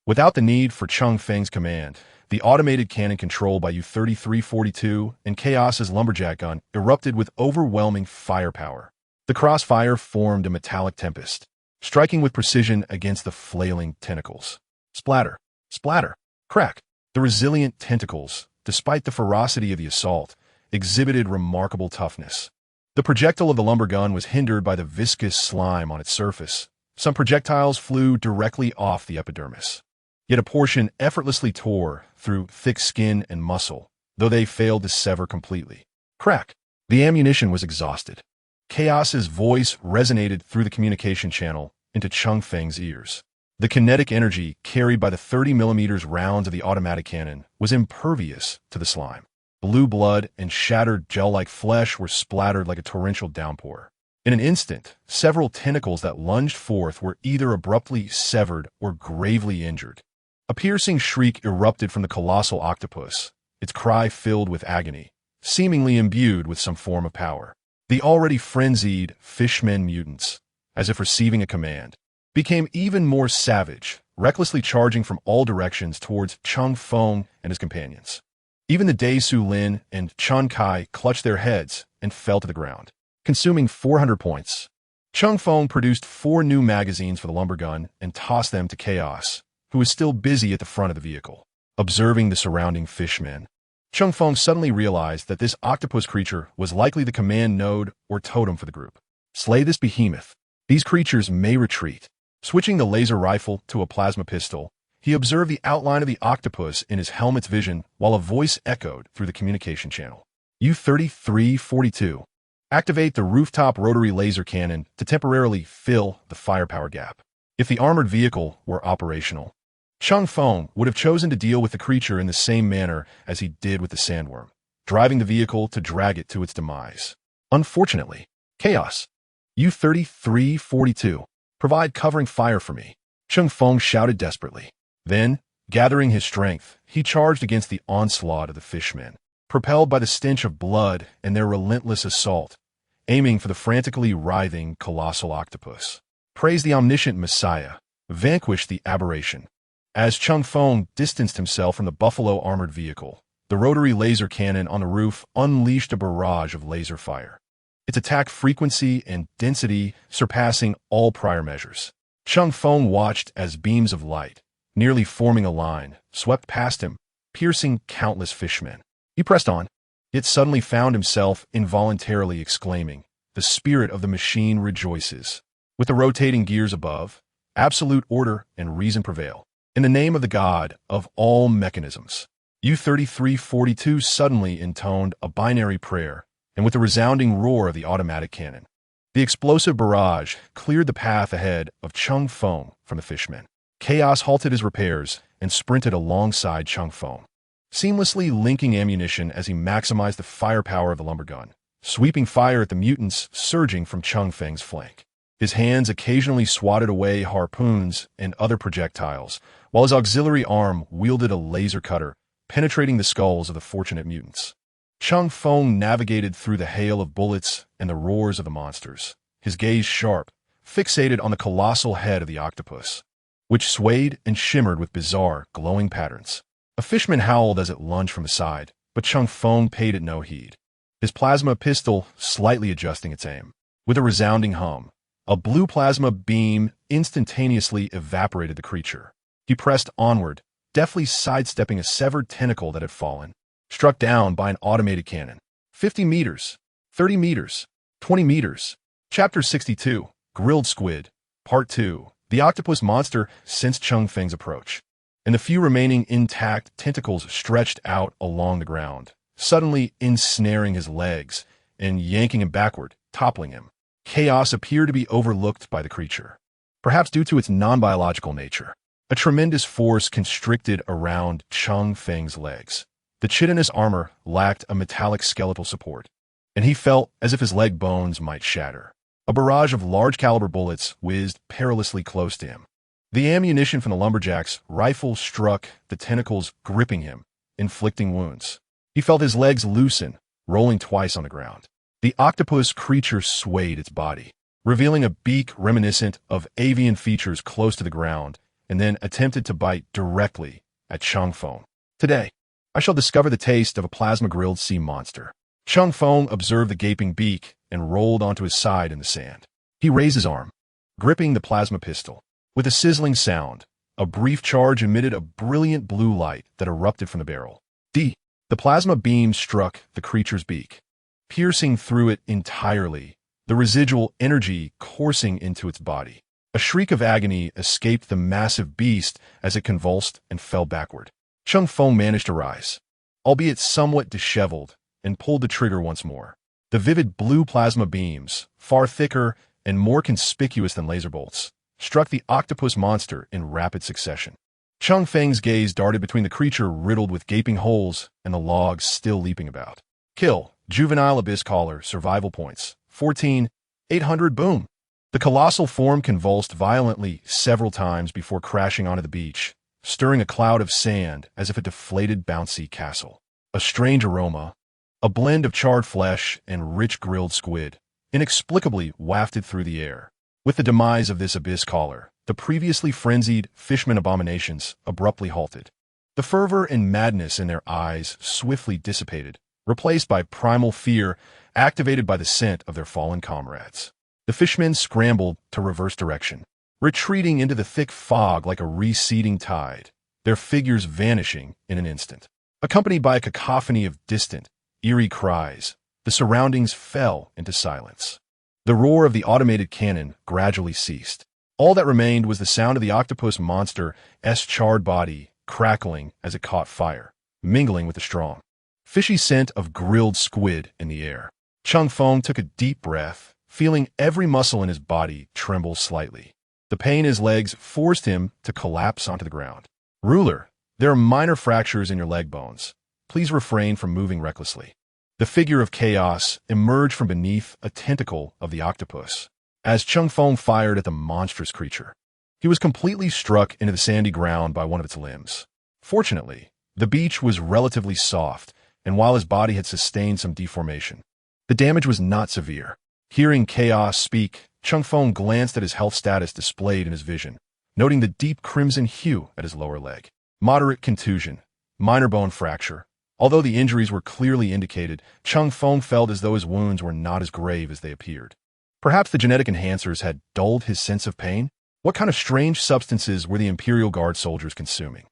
Without the need for Cheng Feng's command, the automated cannon controlled by U-3342 and Chaos's lumberjack gun erupted with overwhelming firepower. The crossfire formed a metallic tempest, striking with precision against the flailing tentacles. Splatter! Splatter! Crack! The resilient tentacles, despite the ferocity of the assault, exhibited remarkable toughness. The projectile of the lumber gun was hindered by the viscous slime on its surface. Some projectiles flew directly off the epidermis, yet a portion effortlessly tore through thick skin and muscle, though they failed to sever completely. Crack! The ammunition was exhausted. Chaos's voice resonated through the communication channel into Cheng Feng's ears. The kinetic energy carried by the 30mm rounds of the automatic cannon was impervious to the slime. Blue blood and shattered gel-like flesh were splattered like a torrential downpour. In an instant, several tentacles that lunged forth were either abruptly severed or gravely injured. A piercing shriek erupted from the colossal octopus, its cry filled with agony, seemingly imbued with some form of power. The already frenzied fishmen mutants, as if receiving a command, became even more savage, recklessly charging from all directions towards Cheng Feng and his companions. Even the Dai Su Lin and Chun Kai clutched their heads and fell to the ground, consuming 400 points. Cheng Feng produced 4 new magazines for the lumber gun and tossed them to Chaos, who was still busy at the front of the vehicle. Observing the surrounding fishmen, Cheng Feng suddenly realized that this octopus creature was likely the command node or totem for the group. Slay this behemoth. These creatures may retreat. Switching the laser rifle to a plasma pistol, he observed the outline of the octopus in his helmet's vision while a voice echoed through the communication channel. U-3342. Activate the rooftop rotary laser cannon to temporarily fill the firepower gap. If the armored vehicle were operational, Cheng Feng would have chosen to deal with the creature in the same manner as he did with the sandworm, driving the vehicle to drag it to its demise. Unfortunately, Chaos. U-3342. Provide covering fire for me, Cheng Feng shouted desperately. Then, gathering his strength, he charged against the onslaught of the fishmen, propelled by the stench of blood and their relentless assault, aiming for the frantically writhing colossal octopus. Praise the omniscient Messiah. Vanquish the aberration. As Cheng Feng distanced himself from the buffalo armored vehicle, the rotary laser cannon on the roof unleashed a barrage of laser fire, its attack frequency and density surpassing all prior measures. Cheng Feng watched as beams of light, nearly forming a line, swept past him, piercing countless fishmen. He pressed on, yet suddenly found himself involuntarily exclaiming, "The spirit of the machine rejoices." With the rotating gears above, absolute order and reason prevail. In the name of the God of all mechanisms. U-3342 suddenly intoned a binary prayer, and with the resounding roar of the automatic cannon, the explosive barrage cleared the path ahead of Cheng Feng from the fishmen. Chaos halted his repairs and sprinted alongside Cheng Feng, seamlessly linking ammunition as he maximized the firepower of the lumber gun, sweeping fire at the mutants surging from Cheng Feng's flank. His hands occasionally swatted away harpoons and other projectiles, while his auxiliary arm wielded a laser cutter, penetrating the skulls of the fortunate mutants. Cheng Feng navigated through the hail of bullets and the roars of the monsters, his gaze sharp, fixated on the colossal head of the octopus, which swayed and shimmered with bizarre, glowing patterns. A fishman howled as it lunged from the side, but Cheng Feng paid it no heed, his plasma pistol slightly adjusting its aim. With a resounding hum, a blue plasma beam instantaneously evaporated the creature. He pressed onward, deftly sidestepping a severed tentacle that had fallen, struck down by an automated cannon. 50 meters, 30 meters, 20 meters. Chapter 62, Grilled Squid, Part 2. The octopus monster sensed Cheng Feng's approach, and the few remaining intact tentacles stretched out along the ground, suddenly ensnaring his legs and yanking him backward, toppling him. Chaos appeared to be overlooked by the creature, perhaps due to its non-biological nature. A tremendous force constricted around Cheng Feng's legs. The chitinous armor lacked a metallic skeletal support, and he felt as if his leg bones might shatter. A barrage of large-caliber bullets whizzed perilously close to him. The ammunition from the lumberjack's rifle struck the tentacles gripping him, inflicting wounds. He felt his legs loosen, rolling twice on the ground. The octopus creature swayed its body, revealing a beak reminiscent of avian features close to the ground, and then attempted to bite directly at Cheng Feng. Today, I shall discover the taste of a plasma-grilled sea monster. Cheng Feng observed the gaping beak and rolled onto his side in the sand. He raised his arm, gripping the plasma pistol. With a sizzling sound, a brief charge emitted a brilliant blue light that erupted from the barrel. The plasma beam struck the creature's beak, piercing through it entirely, the residual energy coursing into its body. A shriek of agony escaped the massive beast as it convulsed and fell backward. Cheng Feng managed to rise, albeit somewhat disheveled, and pulled the trigger once more. The vivid blue plasma beams, far thicker and more conspicuous than laser bolts, struck the octopus monster in rapid succession. Cheng Feng's gaze darted between the creature riddled with gaping holes and the logs still leaping about. Kill. Juvenile Abyss Caller. Survival points. 14,800. Boom. The colossal form convulsed violently several times before crashing onto the beach, stirring a cloud of sand as if a deflated bouncy castle. A strange aroma, a blend of charred flesh and rich grilled squid, inexplicably wafted through the air. With the demise of this abyss caller, the previously frenzied fishman abominations abruptly halted. The fervor and madness in their eyes swiftly dissipated, replaced by primal fear activated by the scent of their fallen comrades. The fishmen scrambled to reverse direction, retreating into the thick fog like a receding tide, their figures vanishing in an instant. Accompanied by a cacophony of distant, eerie cries, the surroundings fell into silence. The roar of the automated cannon gradually ceased. All that remained was the sound of the octopus monster's charred body crackling as it caught fire, mingling with the strong, fishy scent of grilled squid in the air. Cheng Feng took a deep breath, feeling every muscle in his body tremble slightly. The pain in his legs forced him to collapse onto the ground. Ruler, there are minor fractures in your leg bones. Please refrain from moving recklessly. The figure of chaos emerged from beneath a tentacle of the octopus. As Cheng Feng fired at the monstrous creature, he was completely struck into the sandy ground by one of its limbs. Fortunately, the beach was relatively soft, and while his body had sustained some deformation, the damage was not severe. Hearing chaos speak, Cheng Feng glanced at his health status displayed in his vision, noting the deep crimson hue at his lower leg. Moderate contusion, minor bone fracture. Although the injuries were clearly indicated, Cheng Feng felt as though his wounds were not as grave as they appeared. Perhaps the genetic enhancers had dulled his sense of pain? What kind of strange substances were the Imperial Guard soldiers consuming?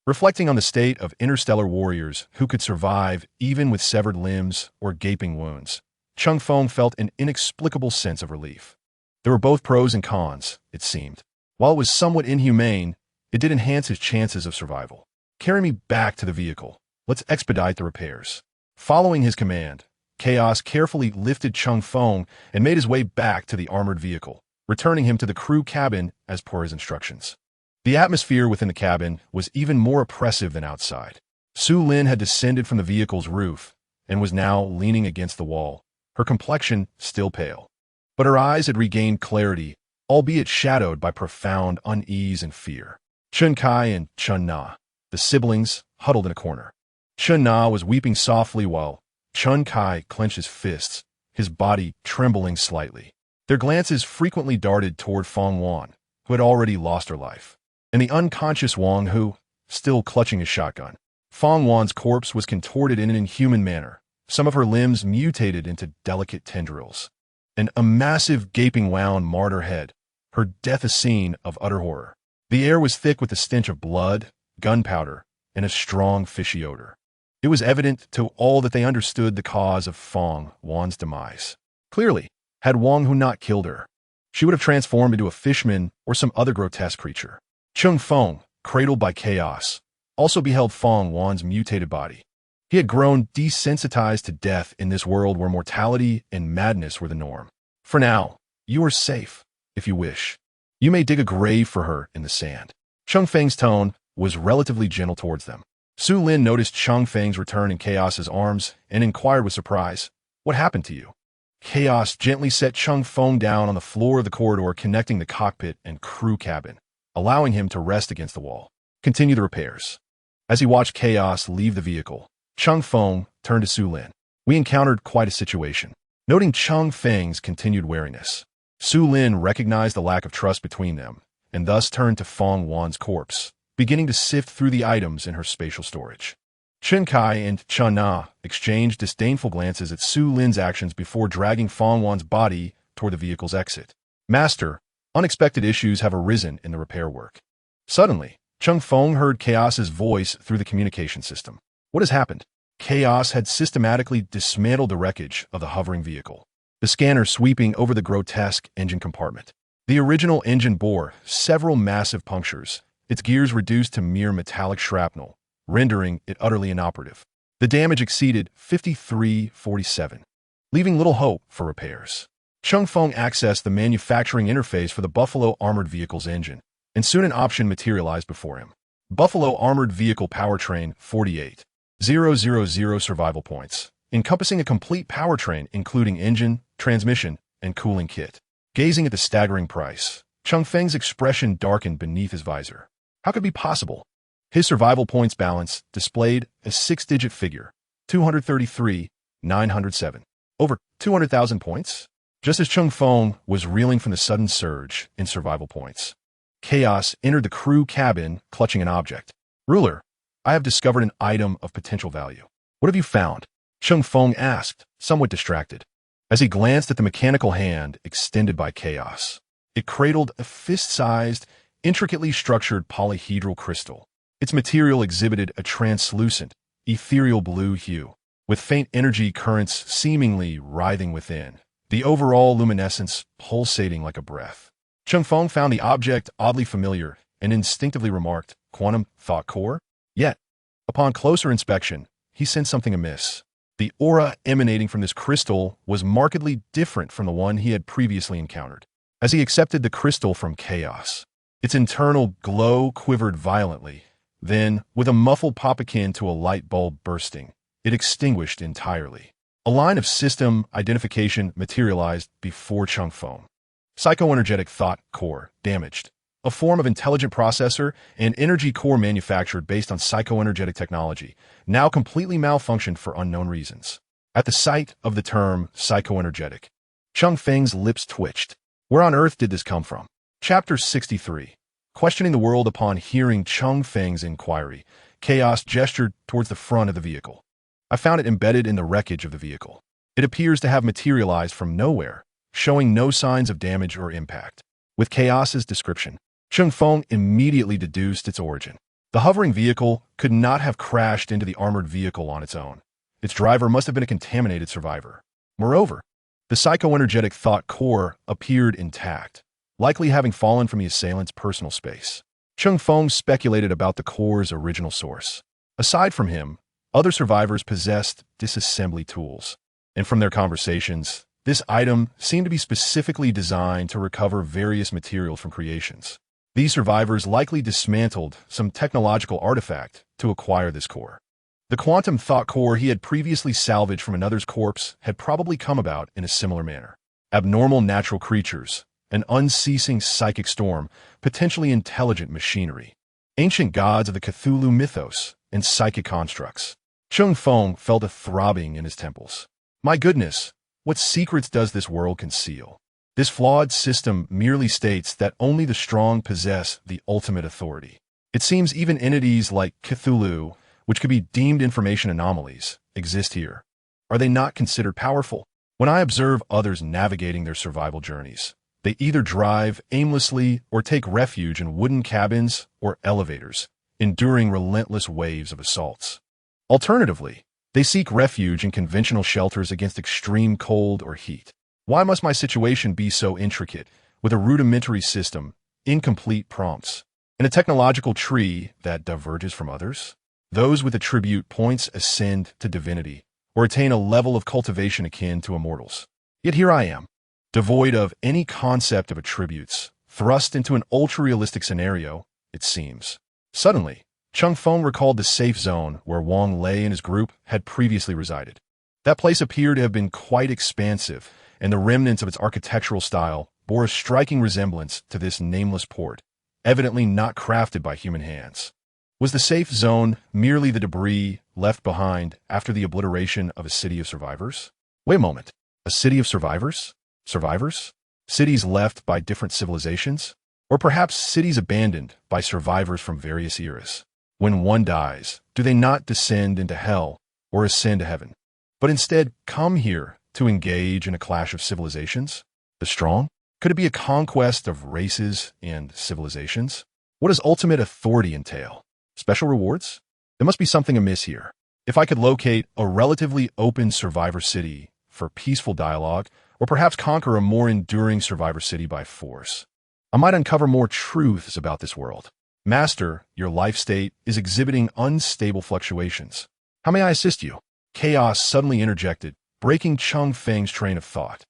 Reflecting on the state of interstellar warriors who could survive even with severed limbs or gaping wounds, Cheng Feng felt an inexplicable sense of relief. There were both pros and cons, it seemed. While it was somewhat inhumane, it did enhance his chances of survival. Carry me back to the vehicle. Let's expedite the repairs. Following his command, Chaos carefully lifted Cheng Feng and made his way back to the armored vehicle, returning him to the crew cabin as per his instructions. The atmosphere within the cabin was even more oppressive than outside. Su Lin had descended from the vehicle's roof and was now leaning against the wall, her complexion still pale. But her eyes had regained clarity, albeit shadowed by profound unease and fear. Chun Kai and Chun Na, the siblings, huddled in a corner. Chun Na was weeping softly while Chun Kai clenched his fists, his body trembling slightly. Their glances frequently darted toward Fong Wan, who had already lost her life, and the unconscious Wang who, still clutching his shotgun. Fong Wan's corpse was contorted in an inhuman manner, some of her limbs mutated into delicate tendrils. And a massive gaping wound marred her head, her death a scene of utter horror. The air was thick with the stench of blood, gunpowder, and a strong fishy odor. It was evident to all that they understood the cause of Fong Wan's demise. Clearly, had Wang Hu not killed her, she would have transformed into a fishman or some other grotesque creature. Cheng Feng, cradled by chaos, also beheld Fong Wan's mutated body. He had grown desensitized to death in this world where mortality and madness were the norm. For now, you are safe, if you wish. You may dig a grave for her in the sand. Cheng Feng's tone was relatively gentle towards them. Su Lin noticed Cheng Feng's return in Chaos's arms and inquired with surprise, "What happened to you?" Chaos gently set Cheng Feng down on the floor of the corridor connecting the cockpit and crew cabin, allowing him to rest against the wall. Continue the repairs. As he watched Chaos leave the vehicle, Cheng Feng turned to Su Lin. "We encountered quite a situation." Noting Cheng Feng's continued wariness, Su Lin recognized the lack of trust between them and thus turned to Fong Wan's corpse, beginning to sift through the items in her spatial storage. Chun Kai and Chun Na exchanged disdainful glances at Su Lin's actions before dragging Fong Wan's body toward the vehicle's exit. "Master, unexpected issues have arisen in the repair work." Suddenly, Cheng Feng heard Chaos's voice through the communication system. What has happened? Chaos had systematically dismantled the wreckage of the hovering vehicle, the scanner sweeping over the grotesque engine compartment. The original engine bore several massive punctures, its gears reduced to mere metallic shrapnel, rendering it utterly inoperative. The damage exceeded 5347, leaving little hope for repairs. Cheng Feng accessed the manufacturing interface for the Buffalo Armored Vehicle's engine, and soon an option materialized before him. Buffalo Armored Vehicle Powertrain 48,000 survival points, encompassing a complete powertrain including engine, transmission, and cooling kit. Gazing at the staggering price, Cheng Feng's expression darkened beneath his visor. How could it be possible? His survival points balance displayed a six-digit figure, 233,907. Over 200,000 points? Just as Cheng Feng was reeling from the sudden surge in survival points, Chaos entered the crew cabin clutching an object. Ruler, I have discovered an item of potential value. What have you found? Cheng Feng asked, somewhat distracted. As he glanced at the mechanical hand extended by Chaos, it cradled a fist-sized, intricately structured polyhedral crystal. Its material exhibited a translucent, ethereal blue hue, with faint energy currents seemingly writhing within, the overall luminescence pulsating like a breath. Cheng Feng found the object oddly familiar and instinctively remarked, "Quantum thought core?" Yet, upon closer inspection, he sensed something amiss. The aura emanating from this crystal was markedly different from the one he had previously encountered. As he accepted the crystal from Chaos, its internal glow quivered violently. Then, with a muffled pop akin to a light bulb bursting, it extinguished entirely. A line of system identification materialized before Cheng Feng. Psychoenergetic thought core damaged. A form of intelligent processor and energy core manufactured based on psychoenergetic technology, now completely malfunctioned for unknown reasons. At the sight of the term psychoenergetic, Cheng Feng's lips twitched. Where on earth did this come from? Chapter 63. Questioning the world. Upon hearing Cheng Feng's inquiry, Chaos gestured towards the front of the vehicle. I found it embedded in the wreckage of the vehicle. It appears to have materialized from nowhere, showing no signs of damage or impact. With Chaos's description, Cheng Feng immediately deduced its origin. The hovering vehicle could not have crashed into the armored vehicle on its own. Its driver must have been a contaminated survivor. Moreover, the psychoenergetic thought core appeared intact, likely having fallen from the assailant's personal space. Cheng Feng speculated about the core's original source. Aside from him, other survivors possessed disassembly tools, and from their conversations, this item seemed to be specifically designed to recover various materials from creations. These survivors likely dismantled some technological artifact to acquire this core. The quantum thought core he had previously salvaged from another's corpse had probably come about in a similar manner. Abnormal natural creatures, an unceasing psychic storm, potentially intelligent machinery, ancient gods of the Cthulhu mythos, and psychic constructs. Cheng Feng felt a throbbing in his temples. My goodness, what secrets does this world conceal? This flawed system merely states that only the strong possess the ultimate authority. It seems even entities like Cthulhu, which could be deemed information anomalies, exist here. Are they not considered powerful? When I observe others navigating their survival journeys, they either drive aimlessly or take refuge in wooden cabins or elevators, enduring relentless waves of assaults. Alternatively, they seek refuge in conventional shelters against extreme cold or heat. Why must my situation be so intricate, with a rudimentary system, incomplete prompts, and a technological tree that diverges from others? Those with attribute points ascend to divinity, or attain a level of cultivation akin to immortals. Yet here I am, devoid of any concept of attributes, thrust into an ultra-realistic scenario, it seems. Suddenly, Cheng Feng recalled the safe zone where Wang Lei and his group had previously resided. That place appeared to have been quite expansive, and the remnants of its architectural style bore a striking resemblance to this nameless port, evidently not crafted by human hands. Was the safe zone merely the debris left behind after the obliteration of a city of survivors? Wait a moment. A city of survivors? Survivors? Cities left by different civilizations? Or perhaps cities abandoned by survivors from various eras? When one dies, do they not descend into hell or ascend to heaven, but instead come here to engage in a clash of civilizations? The strong? Could it be a conquest of races and civilizations? What does ultimate authority entail? Special rewards? There must be something amiss here. If I could locate a relatively open survivor city for peaceful dialogue, or perhaps conquer a more enduring survivor city by force, I might uncover more truths about this world. Master, your life state is exhibiting unstable fluctuations. How may I assist you? Chaos suddenly interjected, breaking Cheng Feng's train of thought.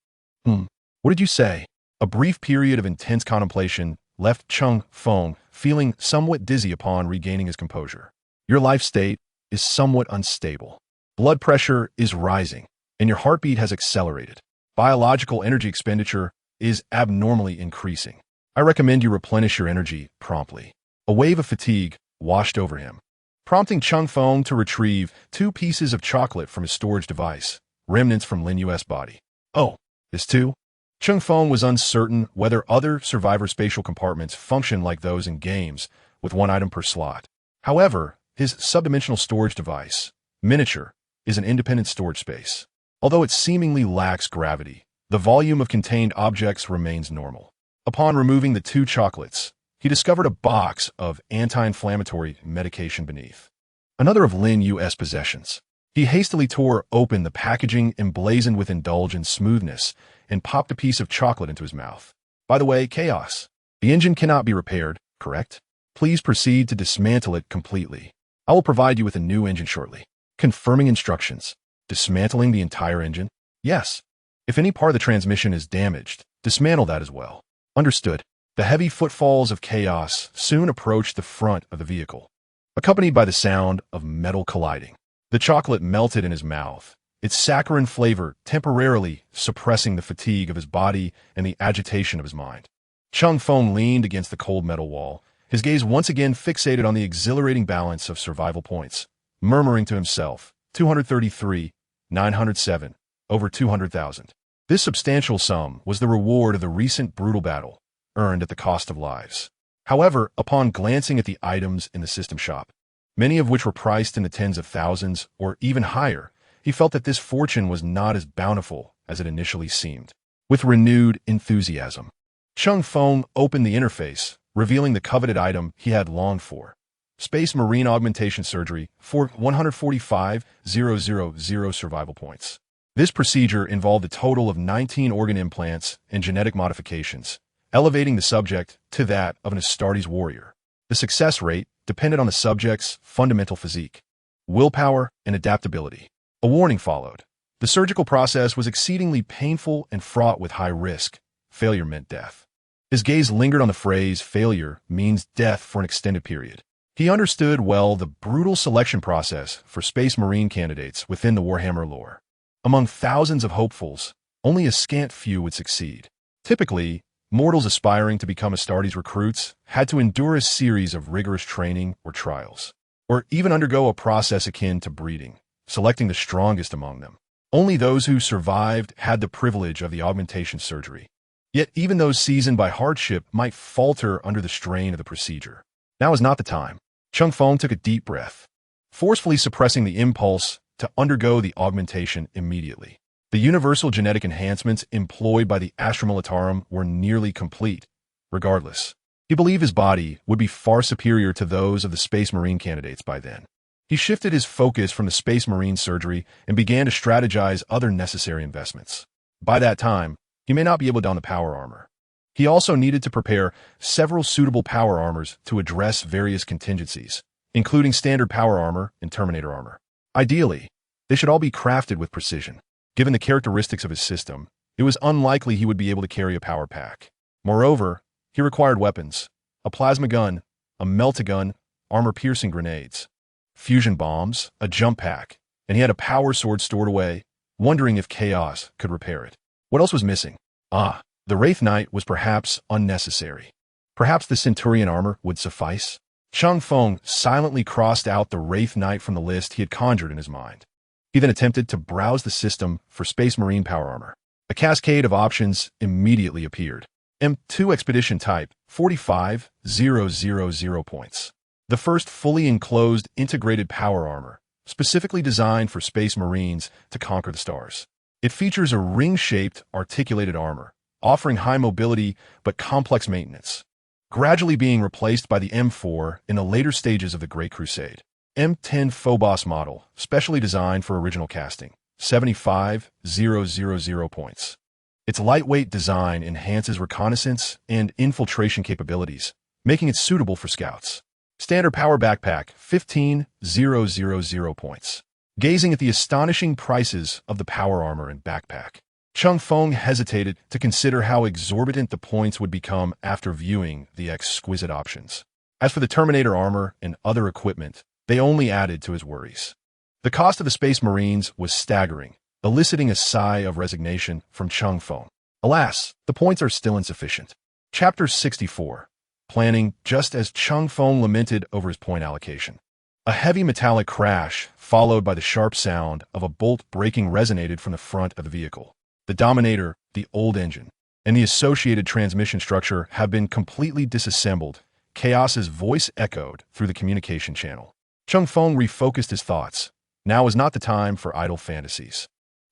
What did you say? A brief period of intense contemplation left Cheng Feng feeling somewhat dizzy upon regaining his composure. Your life state is somewhat unstable. Blood pressure is rising, and your heartbeat has accelerated. Biological energy expenditure is abnormally increasing. I recommend you replenish your energy promptly. A wave of fatigue washed over him, prompting Cheng Feng to retrieve 2 pieces of chocolate from his storage device, remnants from Lin Yu's body. Oh, this too? Cheng Feng was uncertain whether other survivor spatial compartments function like those in games, with 1 item per slot. However, his subdimensional storage device, miniature, is an independent storage space. Although it seemingly lacks gravity, the volume of contained objects remains normal. Upon removing the 2 chocolates, he discovered a box of anti-inflammatory medication beneath. Another of Lin Yu's possessions. He hastily tore open the packaging emblazoned with indulgent smoothness and popped a piece of chocolate into his mouth. By the way, Chaos. The engine cannot be repaired, correct? Please proceed to dismantle it completely. I will provide you with a new engine shortly. Confirming instructions. Dismantling the entire engine? Yes. If any part of the transmission is damaged, dismantle that as well. Understood. The heavy footfalls of Chaos soon approached the front of the vehicle, accompanied by the sound of metal colliding. The chocolate melted in his mouth, its saccharine flavor temporarily suppressing the fatigue of his body and the agitation of his mind. Cheng Feng leaned against the cold metal wall, his gaze once again fixated on the exhilarating balance of survival points, murmuring to himself, 233, 907, over 200,000. This substantial sum was the reward of the recent brutal battle, earned at the cost of lives. However, upon glancing at the items in the system shop, many of which were priced in the tens of thousands or even higher, he felt that this fortune was not as bountiful as it initially seemed. With renewed enthusiasm, Cheng Feng opened the interface, revealing the coveted item he had longed for. Space Marine Augmentation Surgery for 145,000 survival points. This procedure involved a total of 19 organ implants and genetic modifications, elevating the subject to that of an Astartes warrior. The success rate depended on the subject's fundamental physique, willpower, and adaptability. A warning followed. The surgical process was exceedingly painful and fraught with high risk. Failure meant death. His gaze lingered on the phrase, failure means death for an extended period. He understood well the brutal selection process for Space Marine candidates within the Warhammer lore. Among thousands of hopefuls, only a scant few would succeed. Typically, mortals aspiring to become Astartes recruits had to endure a series of rigorous training or trials, or even undergo a process akin to breeding, selecting the strongest among them. Only those who survived had the privilege of the augmentation surgery. Yet even those seasoned by hardship might falter under the strain of the procedure. Now is not the time. Cheng Feng took a deep breath, forcefully suppressing the impulse to undergo the augmentation immediately. The universal genetic enhancements employed by the Astra Militarum were nearly complete. Regardless, he believed his body would be far superior to those of the Space Marine candidates by then. He shifted his focus from the Space Marine surgery and began to strategize other necessary investments. By that time, he may not be able to don the power armor. He also needed to prepare several suitable power armors to address various contingencies, including standard power armor and Terminator armor. Ideally, they should all be crafted with precision. Given the characteristics of his system, it was unlikely he would be able to carry a power pack. Moreover, he required weapons, a plasma gun, a melt-a-gun, armor-piercing grenades, fusion bombs, a jump pack, and he had a power sword stored away, wondering if Chaos could repair it. What else was missing? The Wraith Knight was perhaps unnecessary. Perhaps the Centurion armor would suffice? Cheng Feng silently crossed out the Wraith Knight from the list he had conjured in his mind. He then attempted to browse the system for Space Marine power armor. A cascade of options immediately appeared. M2 Expedition Type, 45,000 points. The first fully enclosed integrated power armor, specifically designed for Space Marines to conquer the stars. It features a ring-shaped, articulated armor, offering high mobility but complex maintenance, gradually being replaced by the M4 in the later stages of the Great Crusade. M10 Phobos model, specially designed for original casting, 75,000 points. Its lightweight design enhances reconnaissance and infiltration capabilities, making it suitable for scouts. Standard Power Backpack, 15,000 points. Gazing at the astonishing prices of the power armor and backpack, Cheng Feng hesitated to consider how exorbitant the points would become after viewing the exquisite options. As for the Terminator armor and other equipment, they only added to his worries. The cost of the Space Marines was staggering, eliciting a sigh of resignation from Cheng Feng. Alas, the points are still insufficient. Chapter 64. Planning just as Cheng Feng lamented over his point allocation. A heavy metallic crash, followed by the sharp sound of a bolt breaking, resonated from the front of the vehicle. The Dominator, the old engine, and the associated transmission structure have been completely disassembled. Chaos's voice echoed through the communication channel. Cheng Feng refocused his thoughts. Now was not the time for idle fantasies.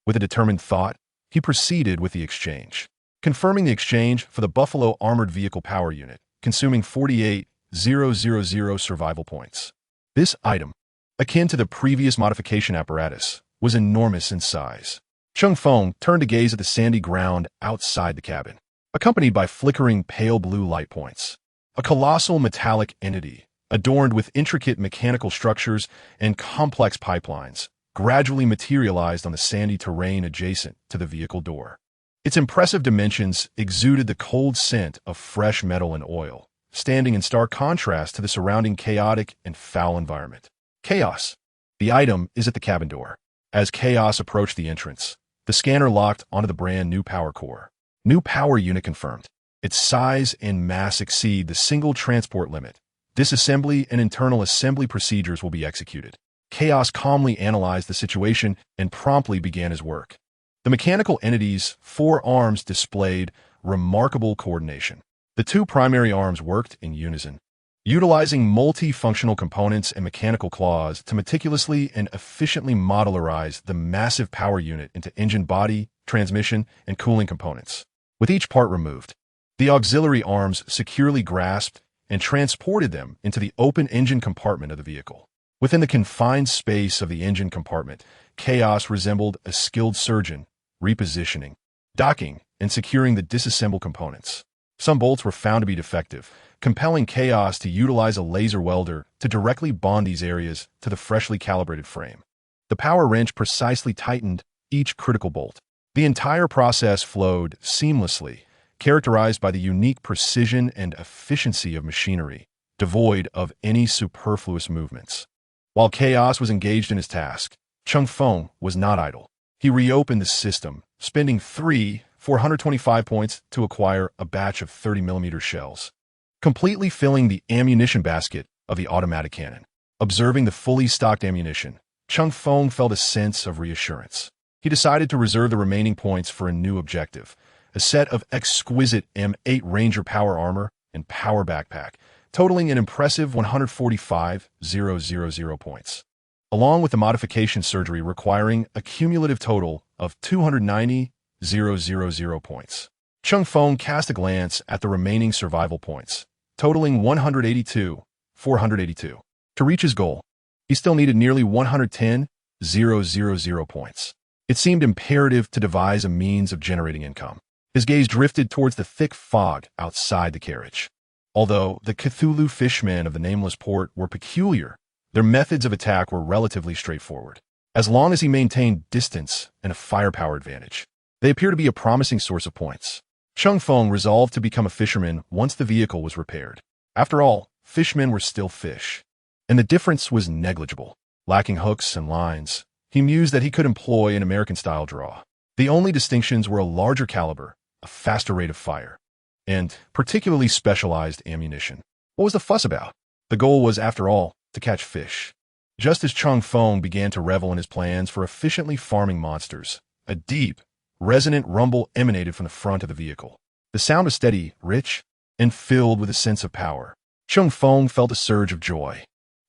With a determined thought, he proceeded with the exchange. Confirming the exchange for the Buffalo Armored Vehicle Power Unit, consuming 48,000 survival points. This item, akin to the previous modification apparatus, was enormous in size. Cheng Feng turned to gaze at the sandy ground outside the cabin, accompanied by flickering pale blue light points. A colossal metallic entity, adorned with intricate mechanical structures and complex pipelines, gradually materialized on the sandy terrain adjacent to the vehicle door. Its impressive dimensions exuded the cold scent of fresh metal and oil, standing in stark contrast to the surrounding chaotic and foul environment. Chaos. The item is at the cabin door. As Chaos approached the entrance, the scanner locked onto the brand new power core. New power unit confirmed. Its size and mass exceed the single transport limit. Disassembly and internal assembly procedures will be executed. Chaos calmly analyzed the situation and promptly began his work. The mechanical entity's 4 arms displayed remarkable coordination. The 2 primary arms worked in unison, utilizing multi-functional components and mechanical claws to meticulously and efficiently modularize the massive power unit into engine body, transmission, and cooling components. With each part removed, the auxiliary arms securely grasped and transported them into the open engine compartment of the vehicle. Within the confined space of the engine compartment, Chaos resembled a skilled surgeon, repositioning, docking, and securing the disassembled components. Some bolts were found to be defective, compelling Chaos to utilize a laser welder to directly bond these areas to the freshly calibrated frame. The power wrench precisely tightened each critical bolt. The entire process flowed seamlessly, characterized by the unique precision and efficiency of machinery, devoid of any superfluous movements. While Chaos was engaged in his task, Cheng Feng was not idle. He reopened the system, spending 425 points to acquire a batch of 30mm shells, completely filling the ammunition basket of the automatic cannon. Observing the fully stocked ammunition, Cheng Feng felt a sense of reassurance. He decided to reserve the remaining points for a new objective, a set of exquisite M8 Ranger power armor and power backpack, totaling an impressive 145,000 points, along with the modification surgery requiring a cumulative total of 290,000 points. Cheng Feng cast a glance at the remaining survival points, totaling 182,482. To reach his goal, he still needed nearly 110,000 points. It seemed imperative to devise a means of generating income. His gaze drifted towards the thick fog outside the carriage. Although the Cthulhu fishmen of the Nameless Port were peculiar, their methods of attack were relatively straightforward. As long as he maintained distance and a firepower advantage, they appear to be a promising source of points. Cheng Feng resolved to become a fisherman once the vehicle was repaired. After all, fishmen were still fish, and the difference was negligible. Lacking hooks and lines, he mused that he could employ an American-style draw. The only distinctions were a larger caliber, a faster rate of fire, and particularly specialized ammunition. What was the fuss about? The goal was, after all, to catch fish. Just as Cheng Feng began to revel in his plans for efficiently farming monsters, a deep, resonant rumble emanated from the front of the vehicle. The sound was steady, rich, and filled with a sense of power. Cheng Feng felt a surge of joy,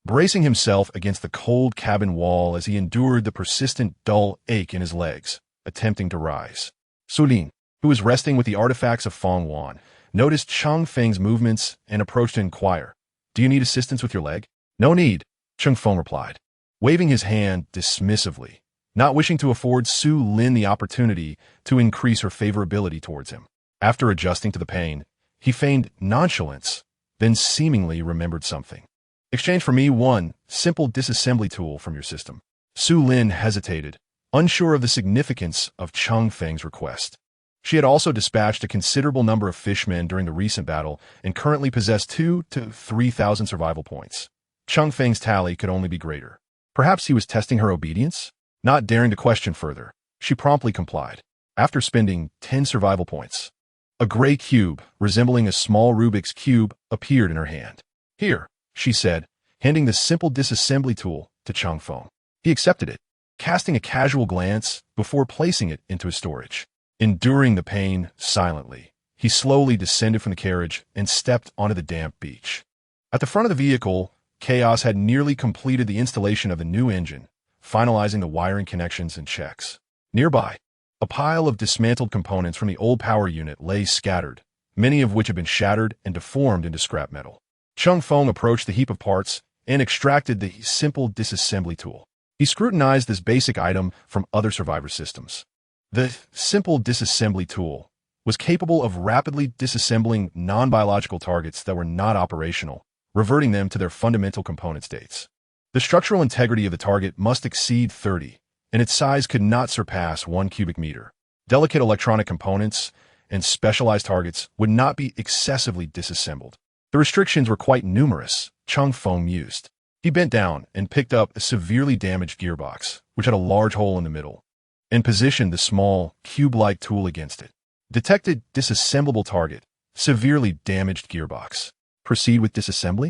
bracing himself against the cold cabin wall as he endured the persistent dull ache in his legs, attempting to rise. Sulin, who was resting with the artifacts of Feng Wan, noticed Cheng Feng's movements and approached to inquire, "Do you need assistance with your leg?" "No need," Cheng Feng replied, waving his hand dismissively, not wishing to afford Su Lin the opportunity to increase her favorability towards him. After adjusting to the pain, he feigned nonchalance, then seemingly remembered something. "Exchange for me one simple disassembly tool from your system." Su Lin hesitated, unsure of the significance of Cheng Feng's request. She had also dispatched a considerable number of fishmen during the recent battle and currently possessed 2,000 to 3,000 survival points. Cheng Feng's tally could only be greater. Perhaps he was testing her obedience? Not daring to question further, she promptly complied. After spending 10 survival points, a gray cube, resembling a small Rubik's Cube, appeared in her hand. Here, she said, handing the simple disassembly tool to Cheng Feng. He accepted it, casting a casual glance before placing it into his storage. Enduring the pain silently, he slowly descended from the carriage and stepped onto the damp beach. At the front of the vehicle, Chaos had nearly completed the installation of the new engine, finalizing the wiring connections and checks. Nearby, a pile of dismantled components from the old power unit lay scattered, many of which had been shattered and deformed into scrap metal. Cheng Feng approached the heap of parts and extracted the simple disassembly tool. He scrutinized this basic item from other survivor systems. The simple disassembly tool was capable of rapidly disassembling non-biological targets that were not operational, reverting them to their fundamental component states. The structural integrity of the target must exceed 30, and its size could not surpass 1 cubic meter. Delicate electronic components and specialized targets would not be excessively disassembled. The restrictions were quite numerous, Cheng Feng mused. He bent down and picked up a severely damaged gearbox, which had a large hole in the middle, and positioned the small, cube-like tool against it. Detected disassemblable target, severely damaged gearbox. Proceed with disassembly?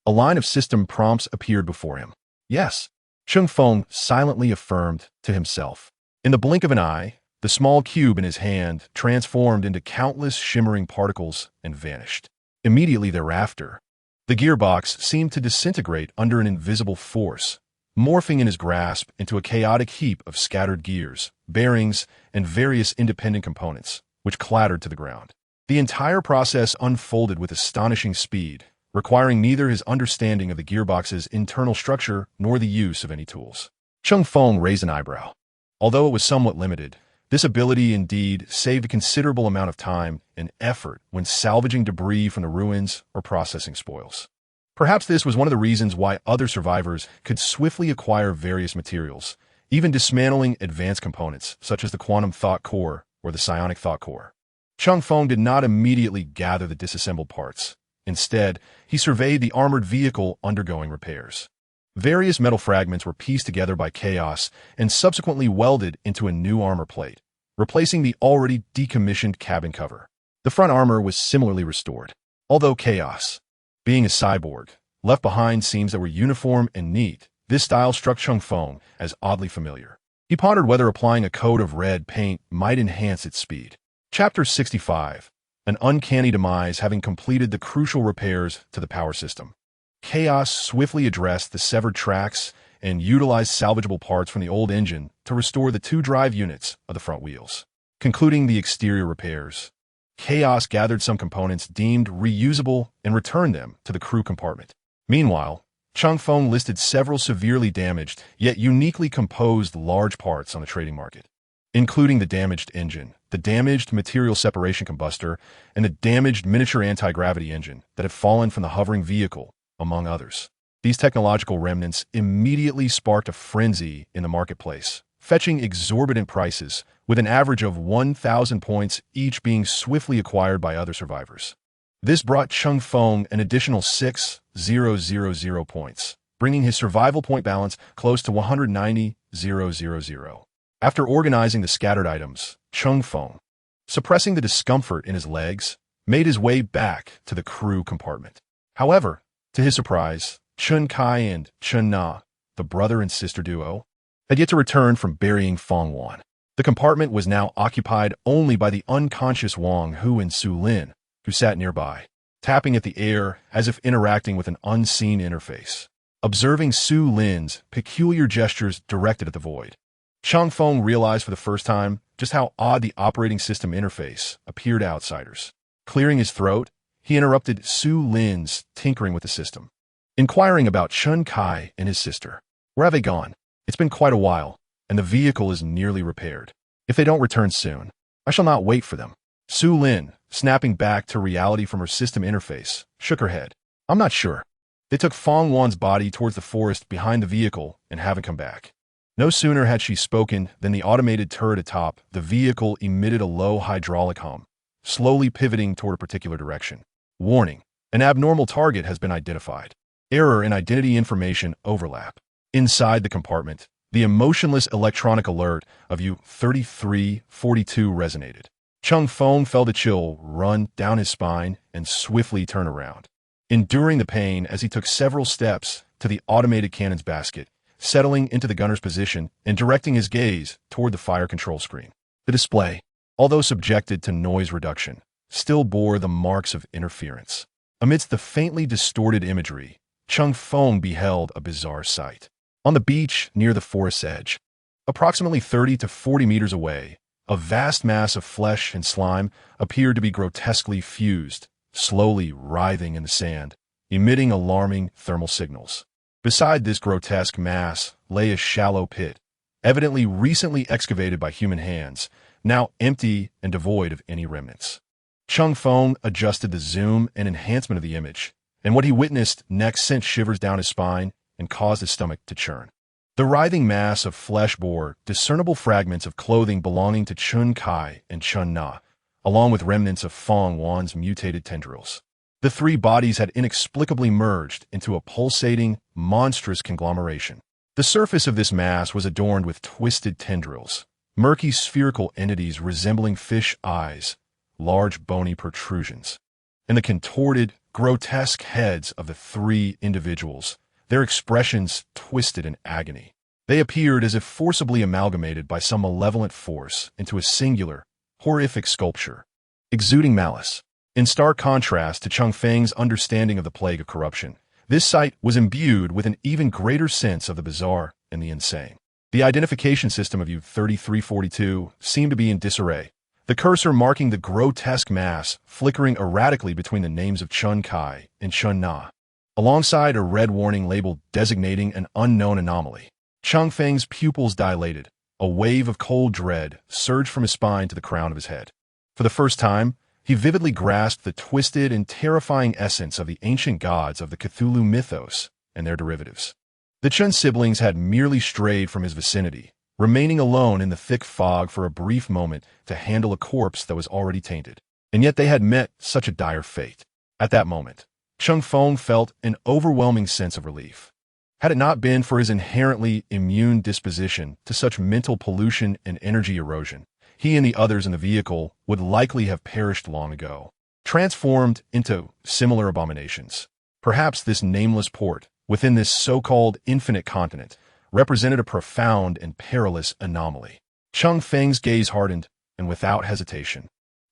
A line of system prompts appeared before him. Yes, Cheng Feng silently affirmed to himself. In the blink of an eye, the small cube in his hand transformed into countless shimmering particles and vanished. Immediately thereafter, the gearbox seemed to disintegrate under an invisible force, morphing in his grasp into a chaotic heap of scattered gears, bearings, and various independent components, which clattered to the ground. The entire process unfolded with astonishing speed, requiring neither his understanding of the gearbox's internal structure nor the use of any tools. Cheng Feng raised an eyebrow. Although it was somewhat limited, this ability indeed saved a considerable amount of time and effort when salvaging debris from the ruins or processing spoils. Perhaps this was one of the reasons why other survivors could swiftly acquire various materials, even dismantling advanced components such as the quantum thought core or the psionic thought core. Cheng Feng did not immediately gather the disassembled parts. Instead, he surveyed the armored vehicle undergoing repairs. Various metal fragments were pieced together by Chaos and subsequently welded into a new armor plate, replacing the already decommissioned cabin cover. The front armor was similarly restored, although Chaos, being a cyborg, left behind seams that were uniform and neat. This style struck Cheng Feng as oddly familiar. He pondered whether applying a coat of red paint might enhance its speed. Chapter 65. An uncanny demise. Having completed the crucial repairs to the power system, Chaos swiftly addressed the severed tracks and utilized salvageable parts from the old engine to restore the 2 drive units of the front wheels. Concluding the exterior repairs, Chaos gathered some components deemed reusable and returned them to the crew compartment. Meanwhile, Cheng Feng listed several severely damaged yet uniquely composed large parts on the trading market, including the damaged engine, the damaged material separation combustor, and the damaged miniature anti-gravity engine that had fallen from the hovering vehicle, among others. These technological remnants immediately sparked a frenzy in the marketplace, fetching exorbitant prices, with an average of 1,000 points each being swiftly acquired by other survivors. This brought Cheng Feng an additional 6,000 points, bringing his survival point balance close to 190,000. After organizing the scattered items, Cheng Feng, suppressing the discomfort in his legs, made his way back to the crew compartment. However, to his surprise, Chun Kai and Chun Na, the brother and sister duo, had yet to return from burying Fong Wan. The compartment was now occupied only by the unconscious Wang Hu and Su Lin, who sat nearby, tapping at the air as if interacting with an unseen interface. Observing Su Lin's peculiar gestures directed at the void, Cheng Feng realized for the first time just how odd the operating system interface appeared to outsiders. Clearing his throat, he interrupted Su Lin's tinkering with the system, inquiring about Chun Kai and his sister. Where have they gone? It's been quite a while, and the vehicle is nearly repaired. If they don't return soon, I shall not wait for them. Su Lin, snapping back to reality from her system interface, shook her head. I'm not sure. They took Fong Wan's body towards the forest behind the vehicle and haven't come back. No sooner had she spoken than the automated turret atop the vehicle emitted a low hydraulic hum, slowly pivoting toward a particular direction. Warning: an abnormal target has been identified. Error in identity information overlap. Inside the compartment, the emotionless electronic alert of U-3342 resonated. Cheng Feng felt a chill run down his spine and swiftly turned around, enduring the pain as he took several steps to the automated cannon's basket, settling into the gunner's position and directing his gaze toward the fire control screen. The display, although subjected to noise reduction, still bore the marks of interference. Amidst the faintly distorted imagery, Cheng Feng beheld a bizarre sight. On the beach near the forest's edge, approximately 30 to 40 meters away, a vast mass of flesh and slime appeared to be grotesquely fused, slowly writhing in the sand, emitting alarming thermal signals. Beside this grotesque mass lay a shallow pit, evidently recently excavated by human hands, now empty and devoid of any remnants. Cheng Feng adjusted the zoom and enhancement of the image, and what he witnessed next sent shivers down his spine and caused his stomach to churn. The writhing mass of flesh bore discernible fragments of clothing belonging to Chun Kai and Chun Na, along with remnants of Feng Wan's mutated tendrils. The three bodies had inexplicably merged into a pulsating, monstrous conglomeration. The surface of this mass was adorned with twisted tendrils, murky spherical entities resembling fish eyes, large bony protrusions, and the contorted, grotesque heads of the three individuals, their expressions twisted in agony. They appeared as if forcibly amalgamated by some malevolent force into a singular, horrific sculpture, exuding malice. In stark contrast to Cheng Feng's understanding of the plague of corruption, this sight was imbued with an even greater sense of the bizarre and the insane. The identification system of U-3342 seemed to be in disarray, the cursor marking the grotesque mass flickering erratically between the names of Chun Kai and Chun Na, alongside a red warning label designating an unknown anomaly. Cheng Feng's pupils dilated. A wave of cold dread surged from his spine to the crown of his head. For the first time, he vividly grasped the twisted and terrifying essence of the ancient gods of the Cthulhu mythos and their derivatives. The Chun siblings had merely strayed from his vicinity, remaining alone in the thick fog for a brief moment to handle a corpse that was already tainted. And yet they had met such a dire fate. At that moment, Cheng Feng felt an overwhelming sense of relief. Had it not been for his inherently immune disposition to such mental pollution and energy erosion, he and the others in the vehicle would likely have perished long ago, transformed into similar abominations. Perhaps this nameless port, within this so-called infinite continent, represented a profound and perilous anomaly. Cheng Feng's gaze hardened, and without hesitation,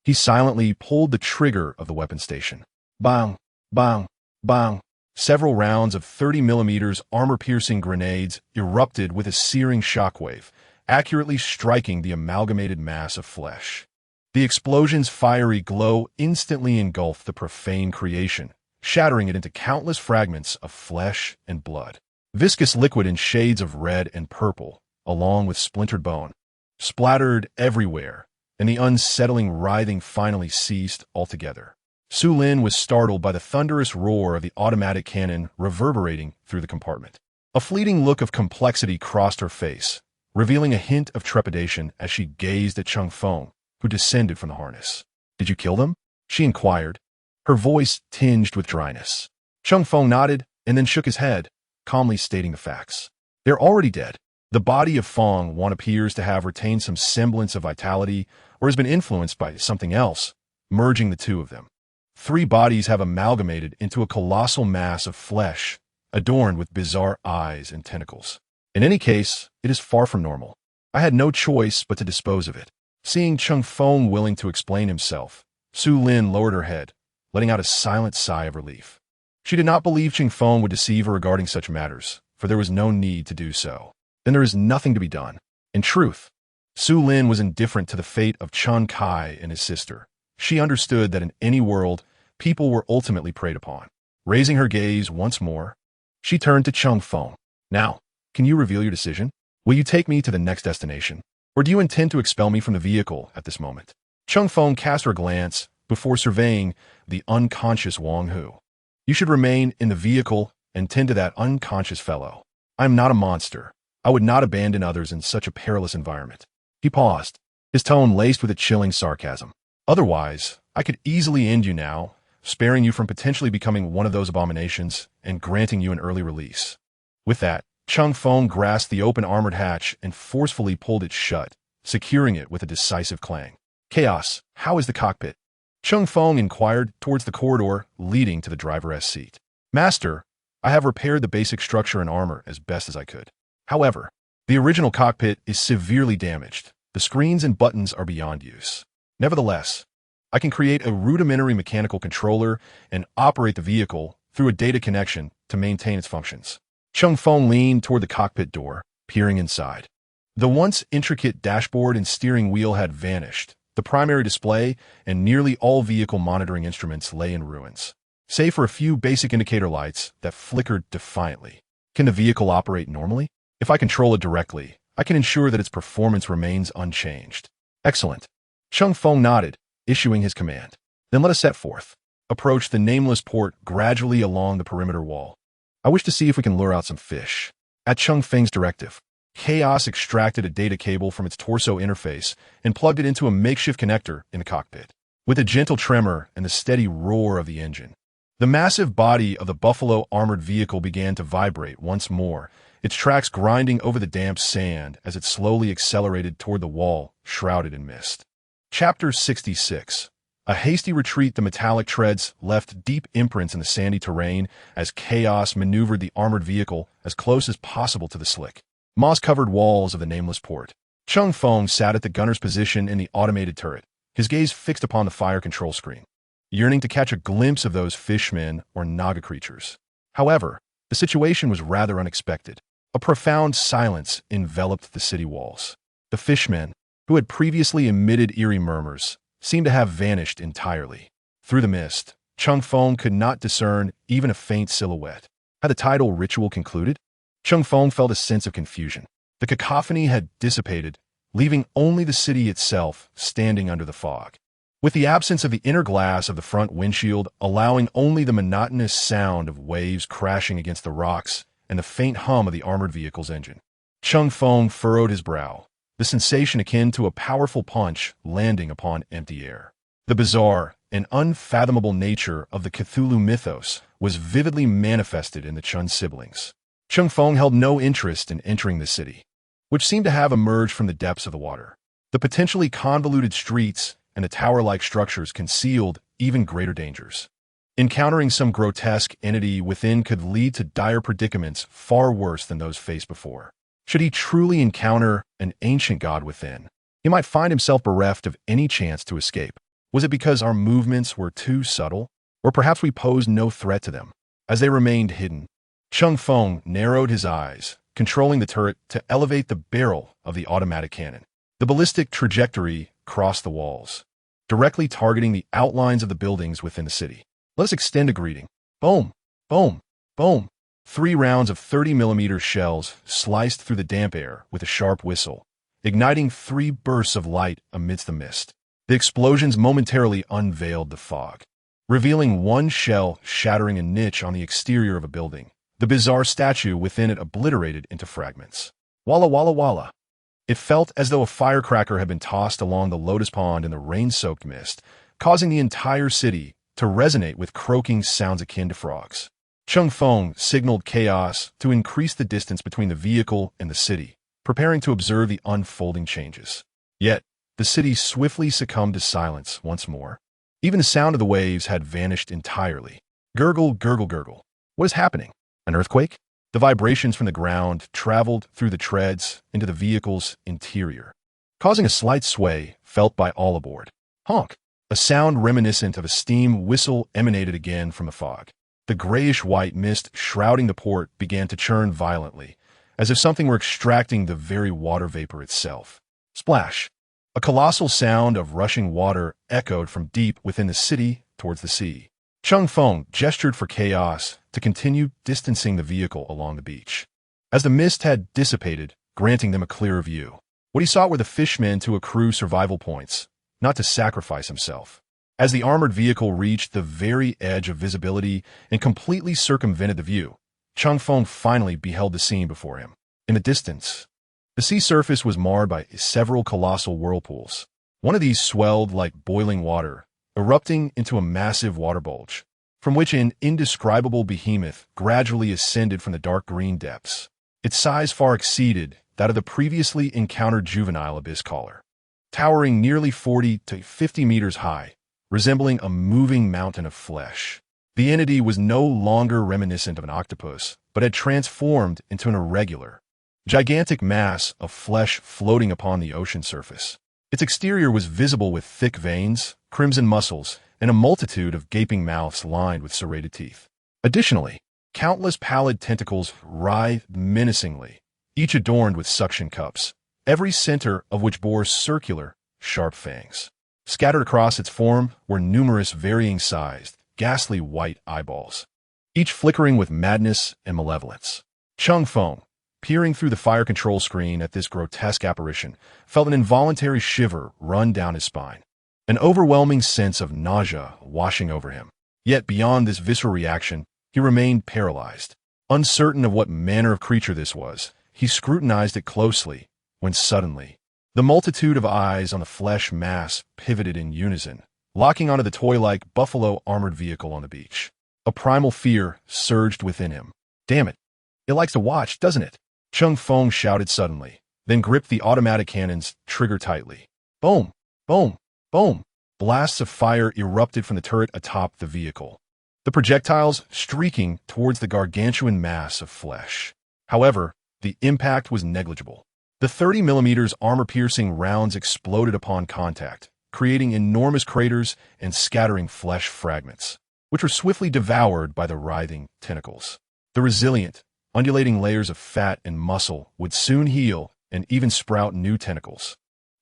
he silently pulled the trigger of the weapon station. Bang! Bang! Bang! Several rounds of 30mm armor-piercing grenades erupted with a searing shockwave, accurately striking the amalgamated mass of flesh. The explosion's fiery glow instantly engulfed the profane creation, shattering it into countless fragments of flesh and blood. Viscous liquid in shades of red and purple, along with splintered bone, splattered everywhere, and the unsettling writhing finally ceased altogether. Su Lin was startled by the thunderous roar of the automatic cannon reverberating through the compartment. A fleeting look of complexity crossed her face, revealing a hint of trepidation as she gazed at Cheng Feng, who descended from the harness. "Did you kill them?" she inquired, her voice tinged with dryness. Cheng Feng nodded and then shook his head, calmly stating the facts. "They're already dead. The body of Feng Wan appears to have retained some semblance of vitality or has been influenced by something else, merging the two of them. Three bodies have amalgamated into a colossal mass of flesh, adorned with bizarre eyes and tentacles. In any case, it is far from normal. I had no choice but to dispose of it." Seeing Cheng Feng willing to explain himself, Su Lin lowered her head, letting out a silent sigh of relief. She did not believe Cheng Feng would deceive her regarding such matters, for there was no need to do so. Then there is nothing to be done. In truth, Su Lin was indifferent to the fate of Chun Kai and his sister. She understood that in any world, people were ultimately preyed upon. Raising her gaze once more, she turned to Cheng Feng. "Now, can you reveal your decision? Will you take me to the next destination? Or do you intend to expel me from the vehicle at this moment?" Cheng Feng cast her a glance before surveying the unconscious Wang Hu. "You should remain in the vehicle and tend to that unconscious fellow. I am not a monster. I would not abandon others in such a perilous environment. He paused, his tone laced with a chilling sarcasm. Otherwise, I could easily end you now, sparing you from potentially becoming one of those abominations and granting you an early release. With that, Cheng Feng grasped the open armored hatch and forcefully pulled it shut, securing it with a decisive clang. Chaos, how is the cockpit? Cheng Feng inquired towards the corridor leading to the driver's seat. Master, I have repaired the basic structure and armor as best as I could. However, the original cockpit is severely damaged. The screens and buttons are beyond use. Nevertheless, I can create a rudimentary mechanical controller and operate the vehicle through a data connection to maintain its functions. Cheng Feng leaned toward the cockpit door, peering inside. The once intricate dashboard and steering wheel had vanished. The primary display and nearly all vehicle monitoring instruments lay in ruins, save for a few basic indicator lights that flickered defiantly. Can the vehicle operate normally? If I control it directly, I can ensure that its performance remains unchanged. Excellent. Cheng Feng nodded, issuing his command. Then let us set forth. Approach the nameless port gradually along the perimeter wall. I wish to see if we can lure out some fish. At Cheng Feng's directive, Chaos extracted a data cable from its torso interface and plugged it into a makeshift connector in the cockpit. With a gentle tremor and the steady roar of the engine, the massive body of the Buffalo armored vehicle began to vibrate once more, its tracks grinding over the damp sand as it slowly accelerated toward the wall, shrouded in mist. Chapter 66. A hasty retreat. The metallic treads left deep imprints in the sandy terrain as Chaos maneuvered the armored vehicle as close as possible to the slick, moss-covered walls of the nameless port. Cheng Feng sat at the gunner's position in the automated turret, his gaze fixed upon the fire control screen, yearning to catch a glimpse of those fishmen or naga creatures. However, the situation was rather unexpected. A profound silence enveloped the city walls. The fishmen, who had previously emitted eerie murmurs, seemed to have vanished entirely. Through the mist, Cheng Feng could not discern even a faint silhouette. Had the tidal ritual concluded? Cheng Feng felt a sense of confusion. The cacophony had dissipated, leaving only the city itself standing under the fog, with the absence of the inner glass of the front windshield allowing only the monotonous sound of waves crashing against the rocks and the faint hum of the armored vehicle's engine. Cheng Feng furrowed his brow, the sensation akin to a powerful punch landing upon empty air. The bizarre and unfathomable nature of the Cthulhu mythos was vividly manifested in the Chun siblings. Cheng Feng held no interest in entering the city, which seemed to have emerged from the depths of the water. The potentially convoluted streets and the tower-like structures concealed even greater dangers. Encountering some grotesque entity within could lead to dire predicaments far worse than those faced before. Should he truly encounter an ancient god within, he might find himself bereft of any chance to escape. Was it because our movements were too subtle? Or perhaps we posed no threat to them? As they remained hidden, Cheng Feng narrowed his eyes, controlling the turret to elevate the barrel of the automatic cannon. The ballistic trajectory crossed the walls, directly targeting the outlines of the buildings within the city. Let us extend a greeting. Boom, boom, boom. 3 rounds of 30mm shells sliced through the damp air with a sharp whistle, igniting 3 bursts of light amidst the mist. The explosions momentarily unveiled the fog, revealing one shell shattering a niche on the exterior of a building, the bizarre statue within it obliterated into fragments. Walla walla walla. It felt as though a firecracker had been tossed along the lotus pond in the rain-soaked mist, causing the entire city to resonate with croaking sounds akin to frogs. Cheng Feng signaled Chaos to increase the distance between the vehicle and the city, preparing to observe the unfolding changes. Yet, the city swiftly succumbed to silence once more. Even the sound of the waves had vanished entirely. Gurgle, gurgle, gurgle. What is happening? An earthquake? The vibrations from the ground traveled through the treads into the vehicle's interior, causing a slight sway felt by all aboard. Honk! A sound reminiscent of a steam whistle emanated again from the fog. The grayish-white mist shrouding the port began to churn violently, as if something were extracting the very water vapor itself. Splash! A colossal sound of rushing water echoed from deep within the city towards the sea. Cheng Feng gestured for Chaos to continue distancing the vehicle along the beach, as the mist had dissipated, granting them a clearer view. What he sought were the fishmen to accrue survival points, not to sacrifice himself. As the armored vehicle reached the very edge of visibility and completely circumvented the view, Cheng Feng finally beheld the scene before him. In the distance, the sea surface was marred by several colossal whirlpools. One of these swelled like boiling water, erupting into a massive water bulge, from which an indescribable behemoth gradually ascended from the dark green depths. Its size far exceeded that of the previously encountered juvenile abyss caller, towering nearly 40 to 50 meters high, resembling a moving mountain of flesh. The entity was no longer reminiscent of an octopus, but had transformed into an irregular, gigantic mass of flesh floating upon the ocean surface. Its exterior was visible with thick veins, crimson muscles, and a multitude of gaping mouths lined with serrated teeth. Additionally, countless pallid tentacles writhed menacingly, each adorned with suction cups, every center of which bore circular, sharp fangs. Scattered across its form were numerous varying-sized, ghastly white eyeballs, each flickering with madness and malevolence. Cheng Feng, peering through the fire control screen at this grotesque apparition, felt an involuntary shiver run down his spine, an overwhelming sense of nausea washing over him. Yet beyond this visceral reaction, he remained paralyzed. Uncertain of what manner of creature this was, he scrutinized it closely, when suddenly, the multitude of eyes on the flesh mass pivoted in unison, locking onto the toy-like buffalo armored vehicle on the beach. A primal fear surged within him. "Damn it! It likes to watch, doesn't it?" Cheng Feng shouted suddenly, then gripped the automatic cannon's trigger tightly. Boom! Boom! Boom! Blasts of fire erupted from the turret atop the vehicle, the projectiles streaking towards the gargantuan mass of flesh. However, the impact was negligible. The 30mm armor-piercing rounds exploded upon contact, creating enormous craters and scattering flesh fragments, which were swiftly devoured by the writhing tentacles. The resilient, undulating layers of fat and muscle would soon heal and even sprout new tentacles.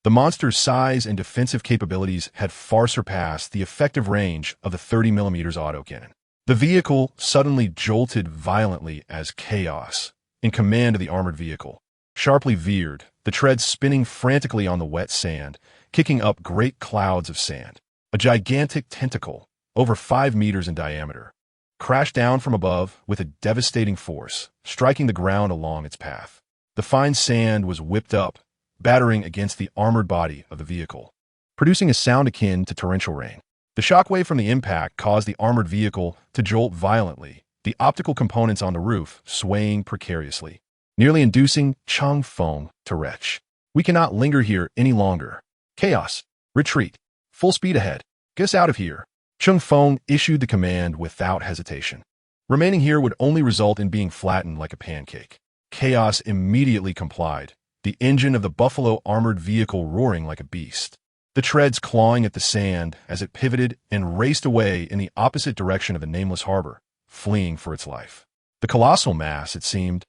The monster's size and defensive capabilities had far surpassed the effective range of the 30mm autocannon. The vehicle suddenly jolted violently as Chaos, in command of the armored vehicle, sharply veered, the treads spinning frantically on the wet sand, kicking up great clouds of sand. A gigantic tentacle, over 5 meters in diameter, crashed down from above with a devastating force, striking the ground along its path. The fine sand was whipped up, battering against the armored body of the vehicle, producing a sound akin to torrential rain. The shockwave from the impact caused the armored vehicle to jolt violently, the optical components on the roof swaying precariously, nearly inducing Cheng Feng to retch. "We cannot linger here any longer. Chaos! Retreat! Full speed ahead! Get us out of here!" Cheng Feng issued the command without hesitation. Remaining here would only result in being flattened like a pancake. Chaos immediately complied, the engine of the buffalo armored vehicle roaring like a beast, the treads clawing at the sand as it pivoted and raced away in the opposite direction of the nameless harbor, fleeing for its life. The colossal mass, it seemed,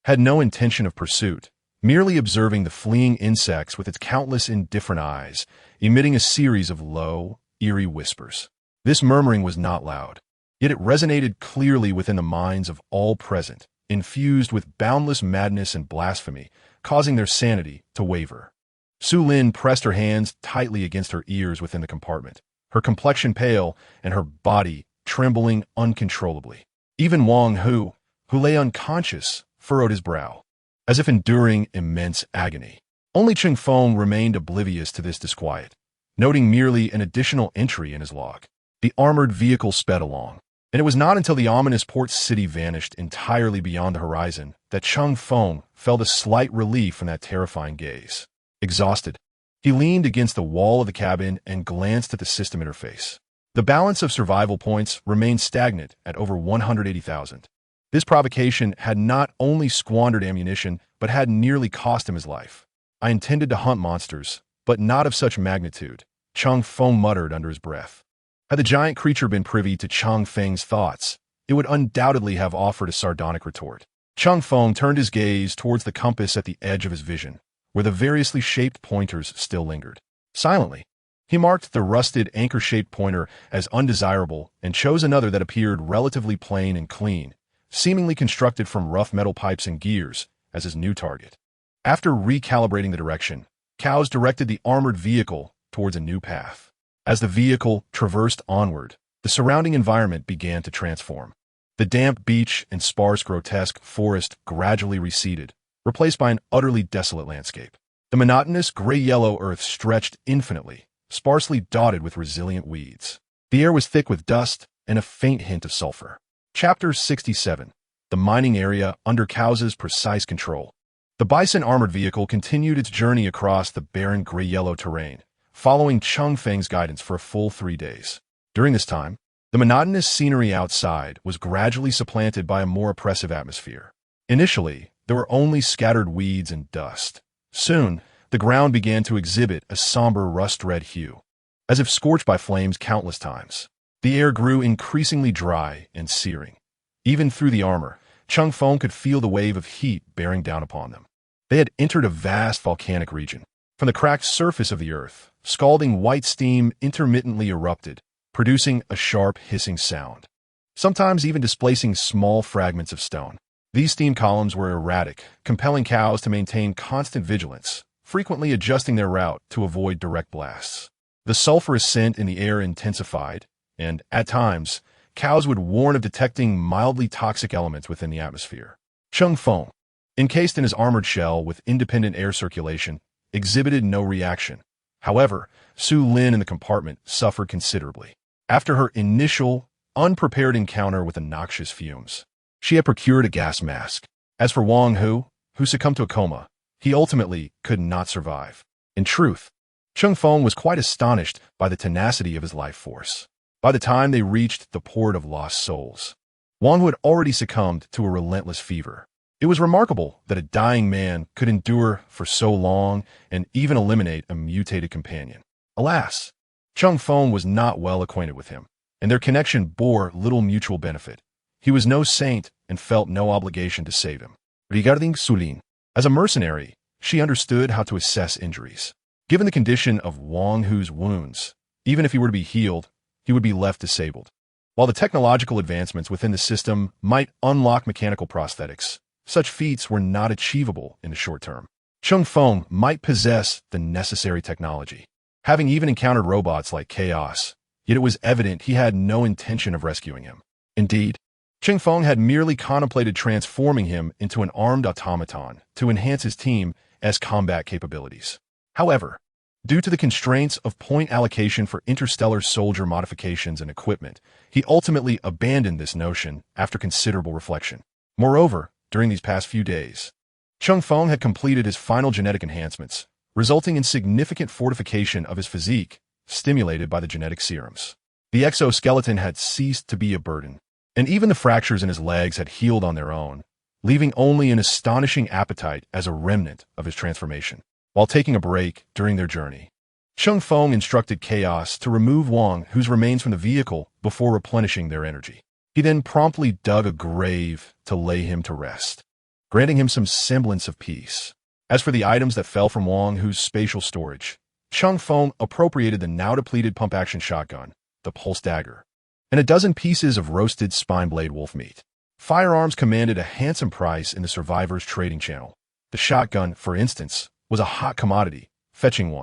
had no intention of pursuit, merely observing the fleeing insects with its countless indifferent eyes, emitting a series of low, eerie whispers. This murmuring was not loud, yet it resonated clearly within the minds of all present, infused with boundless madness and blasphemy, causing their sanity to waver. Su Lin pressed her hands tightly against her ears within the compartment, her complexion pale and her body trembling uncontrollably. Even Wang Hu, who lay unconscious, furrowed his brow, as if enduring immense agony. Only Cheng Feng remained oblivious to this disquiet, noting merely an additional entry in his log. The armored vehicle sped along, and it was not until the ominous port city vanished entirely beyond the horizon that Cheng Feng felt a slight relief from that terrifying gaze. Exhausted, he leaned against the wall of the cabin and glanced at the system interface. The balance of survival points remained stagnant at over 180,000. This provocation had not only squandered ammunition, but had nearly cost him his life. "I intended to hunt monsters, but not of such magnitude," Cheng Feng muttered under his breath. Had the giant creature been privy to Cheng Feng's thoughts, it would undoubtedly have offered a sardonic retort. Cheng Feng turned his gaze towards the compass at the edge of his vision, where the variously shaped pointers still lingered. Silently, he marked the rusted anchor-shaped pointer as undesirable and chose another that appeared relatively plain and clean, seemingly constructed from rough metal pipes and gears, as his new target. After recalibrating the direction, Cows directed the armored vehicle towards a new path. As the vehicle traversed onward, the surrounding environment began to transform. The damp beach and sparse, grotesque forest gradually receded, replaced by an utterly desolate landscape. The monotonous gray-yellow earth stretched infinitely, sparsely dotted with resilient weeds. The air was thick with dust and a faint hint of sulfur. Chapter 67. The mining area under Cows's precise control. The Bison armored vehicle continued its journey across the barren gray-yellow terrain, following Cheng Feng's guidance for a full 3 days. During this time, the monotonous scenery outside was gradually supplanted by a more oppressive atmosphere. Initially, there were only scattered weeds and dust. Soon, the ground began to exhibit a somber rust-red hue, as if scorched by flames countless times. The air grew increasingly dry and searing. Even through the armor, Cheng Feng could feel the wave of heat bearing down upon them. They had entered a vast volcanic region. From the cracked surface of the earth, scalding white steam intermittently erupted, producing a sharp hissing sound, sometimes even displacing small fragments of stone. These steam columns were erratic, compelling cows to maintain constant vigilance, frequently adjusting their route to avoid direct blasts. The sulfurous scent in the air intensified, and, at times, cows would warn of detecting mildly toxic elements within the atmosphere. Cheng Feng, encased in his armored shell with independent air circulation, exhibited no reaction. However, Su Lin in the compartment suffered considerably. After her initial, unprepared encounter with the noxious fumes, she had procured a gas mask. As for Wang Hu, who succumbed to a coma, he ultimately could not survive. In truth, Cheng Feng was quite astonished by the tenacity of his life force. By the time they reached the port of lost souls, Wang Hu had already succumbed to a relentless fever. It was remarkable that a dying man could endure for so long and even eliminate a mutated companion. Alas, Cheng Feng was not well acquainted with him, and their connection bore little mutual benefit. He was no saint and felt no obligation to save him. Regarding Su Lin, as a mercenary, she understood how to assess injuries. Given the condition of Wang Hu's wounds, even if he were to be healed, he would be left disabled. While the technological advancements within the system might unlock mechanical prosthetics, such feats were not achievable in the short term. Cheng Feng might possess the necessary technology, having even encountered robots like Chaos, yet it was evident he had no intention of rescuing him. Indeed, Cheng Feng had merely contemplated transforming him into an armed automaton to enhance his team's combat capabilities. However, due to the constraints of point allocation for interstellar soldier modifications and equipment, he ultimately abandoned this notion after considerable reflection. Moreover, during these past few days, Cheng Feng had completed his final genetic enhancements, resulting in significant fortification of his physique, stimulated by the genetic serums. The exoskeleton had ceased to be a burden, and even the fractures in his legs had healed on their own, leaving only an astonishing appetite as a remnant of his transformation. While taking a break during their journey, Cheng Feng instructed Chaos to remove Wang Hu's remains from the vehicle before replenishing their energy. He then promptly dug a grave to lay him to rest, granting him some semblance of peace. As for the items that fell from Wang Hu's spatial storage, Cheng Feng appropriated the now-depleted pump-action shotgun, the pulse dagger, and a dozen pieces of roasted spine-blade wolf meat. Firearms commanded a handsome price in the survivors' trading channel. The shotgun, for instance, was a hot commodity, fetching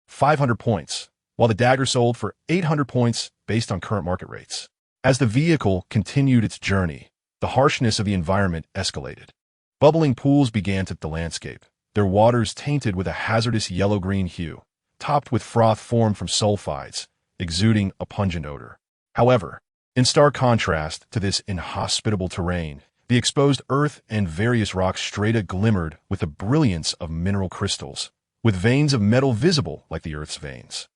500 points, while the dagger sold for 800 points based on current market rates. As the vehicle continued its journey, the harshness of the environment escalated. Bubbling pools began to the landscape, their waters tainted with a hazardous yellow-green hue, topped with froth formed from sulfides, exuding a pungent odor. However, in stark contrast to this inhospitable terrain, the exposed earth and various rock strata glimmered with the brilliance of mineral crystals, with veins of metal visible like the Earth's veins.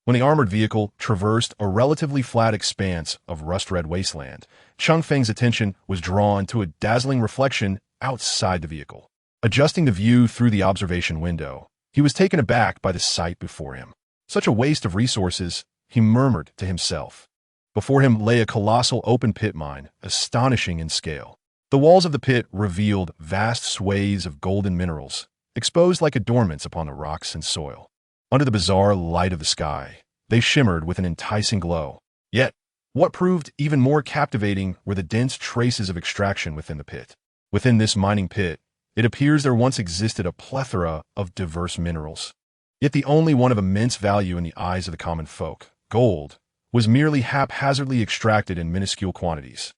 When the armored vehicle traversed a relatively flat expanse of rust-red wasteland, Cheng Feng's attention was drawn to a dazzling reflection outside the vehicle. Adjusting the view through the observation window, he was taken aback by the sight before him. Such a waste of resources, he murmured to himself. Before him lay a colossal open pit mine, astonishing in scale. The walls of the pit revealed vast swathes of golden minerals, exposed like adornments upon the rocks and soil. Under the bizarre light of the sky, they shimmered with an enticing glow. Yet, what proved even more captivating were the dense traces of extraction within the pit. Within this mining pit, it appears there once existed a plethora of diverse minerals. Yet the only one of immense value in the eyes of the common folk, gold, was merely haphazardly extracted in minuscule quantities.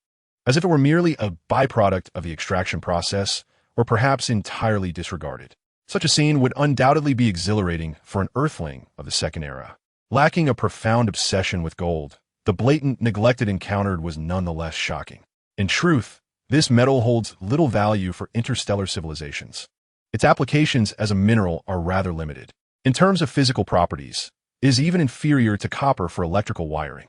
As if it were merely a byproduct of the extraction process, or perhaps entirely disregarded. Such a scene would undoubtedly be exhilarating for an Earthling of the Second Era. Lacking a profound obsession with gold, the blatant neglected encountered was nonetheless shocking. In truth, this metal holds little value for interstellar civilizations. Its applications as a mineral are rather limited. In terms of physical properties, it is even inferior to copper for electrical wiring.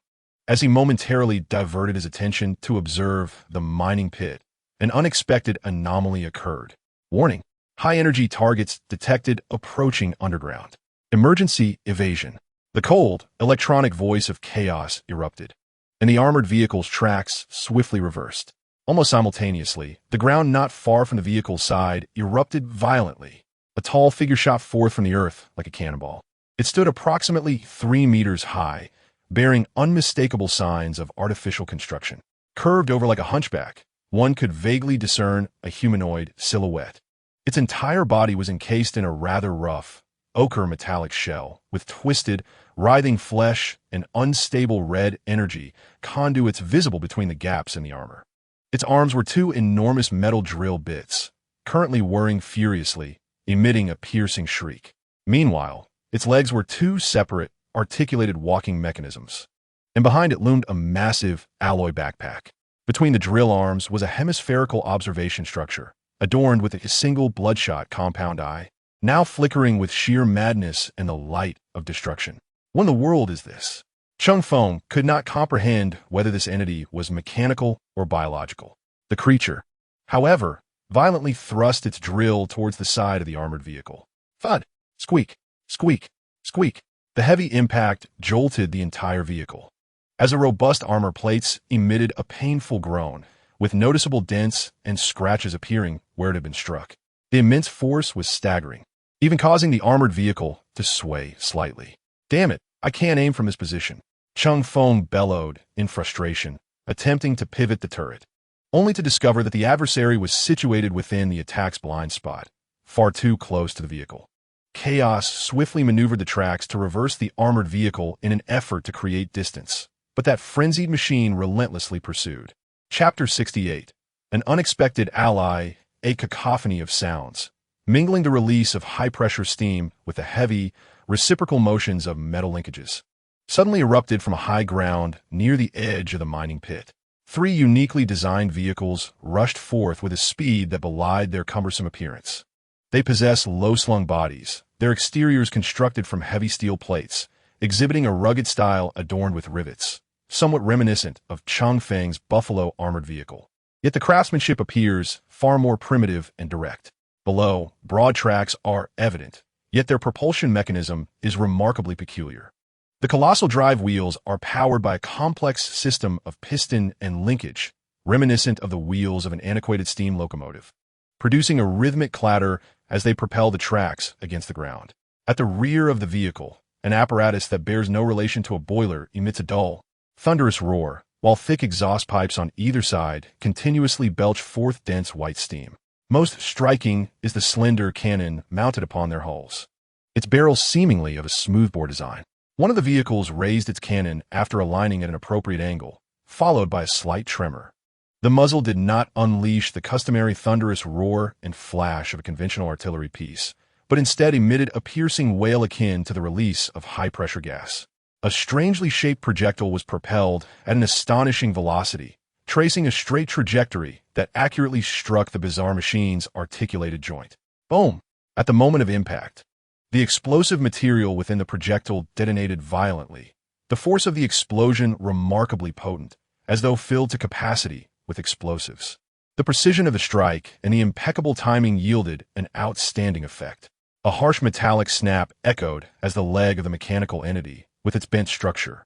As he momentarily diverted his attention to observe the mining pit, an unexpected anomaly occurred. Warning: high-energy targets detected approaching underground. Emergency evasion. The cold, electronic voice of chaos erupted, and the armored vehicle's tracks swiftly reversed. Almost simultaneously, the ground not far from the vehicle's side erupted violently. A tall figure shot forth from the earth like a cannonball. It stood approximately 3 meters high, bearing unmistakable signs of artificial construction. Curved over like a hunchback, one could vaguely discern a humanoid silhouette. Its entire body was encased in a rather rough, ochre metallic shell, with twisted, writhing flesh and unstable red energy conduits visible between the gaps in the armor. Its arms were two enormous metal drill bits, currently whirring furiously, emitting a piercing shriek. Meanwhile, its legs were two separate, articulated walking mechanisms, and behind it loomed a massive alloy backpack. Between the drill arms was a hemispherical observation structure, adorned with a single bloodshot compound eye, now flickering with sheer madness and the light of destruction. What in the world is this? Cheng Feng could not comprehend whether this entity was mechanical or biological. The creature, however, violently thrust its drill towards the side of the armored vehicle. Thud! Squeak! Squeak! Squeak! The heavy impact jolted the entire vehicle, as the robust armor plates emitted a painful groan, with noticeable dents and scratches appearing where it had been struck. The immense force was staggering, even causing the armored vehicle to sway slightly. Damn it, I can't aim from this position. Cheng Feng bellowed in frustration, attempting to pivot the turret, only to discover that the adversary was situated within the attack's blind spot, far too close to the vehicle. Chaos swiftly maneuvered the tracks to reverse the armored vehicle in an effort to create distance, but that frenzied machine relentlessly pursued. Chapter 68. An unexpected ally, a cacophony of sounds, mingling the release of high-pressure steam with the heavy, reciprocal motions of metal linkages, suddenly erupted from a high ground near the edge of the mining pit. 3 uniquely designed vehicles rushed forth with a speed that belied their cumbersome appearance. They possess low-slung bodies, their exteriors constructed from heavy steel plates, exhibiting a rugged style adorned with rivets, somewhat reminiscent of Cheng Feng's Buffalo armored vehicle. Yet the craftsmanship appears far more primitive and direct. Below, broad tracks are evident, yet their propulsion mechanism is remarkably peculiar. The colossal drive wheels are powered by a complex system of piston and linkage, reminiscent of the wheels of an antiquated steam locomotive, producing a rhythmic clatter as they propel the tracks against the ground. At the rear of the vehicle, an apparatus that bears no relation to a boiler emits a dull, thunderous roar, while thick exhaust pipes on either side continuously belch forth dense white steam. Most striking is the slender cannon mounted upon their hulls, its barrel seemingly of a smoothbore design. One of the vehicles raised its cannon after aligning at an appropriate angle, followed by a slight tremor. The muzzle did not unleash the customary thunderous roar and flash of a conventional artillery piece, but instead emitted a piercing wail akin to the release of high-pressure gas. A strangely shaped projectile was propelled at an astonishing velocity, tracing a straight trajectory that accurately struck the bizarre machine's articulated joint. Boom! At the moment of impact, the explosive material within the projectile detonated violently, the force of the explosion remarkably potent, as though filled to capacity with explosives. The precision of the strike and the impeccable timing yielded an outstanding effect. A harsh metallic snap echoed as the leg of the mechanical entity, with its bent structure,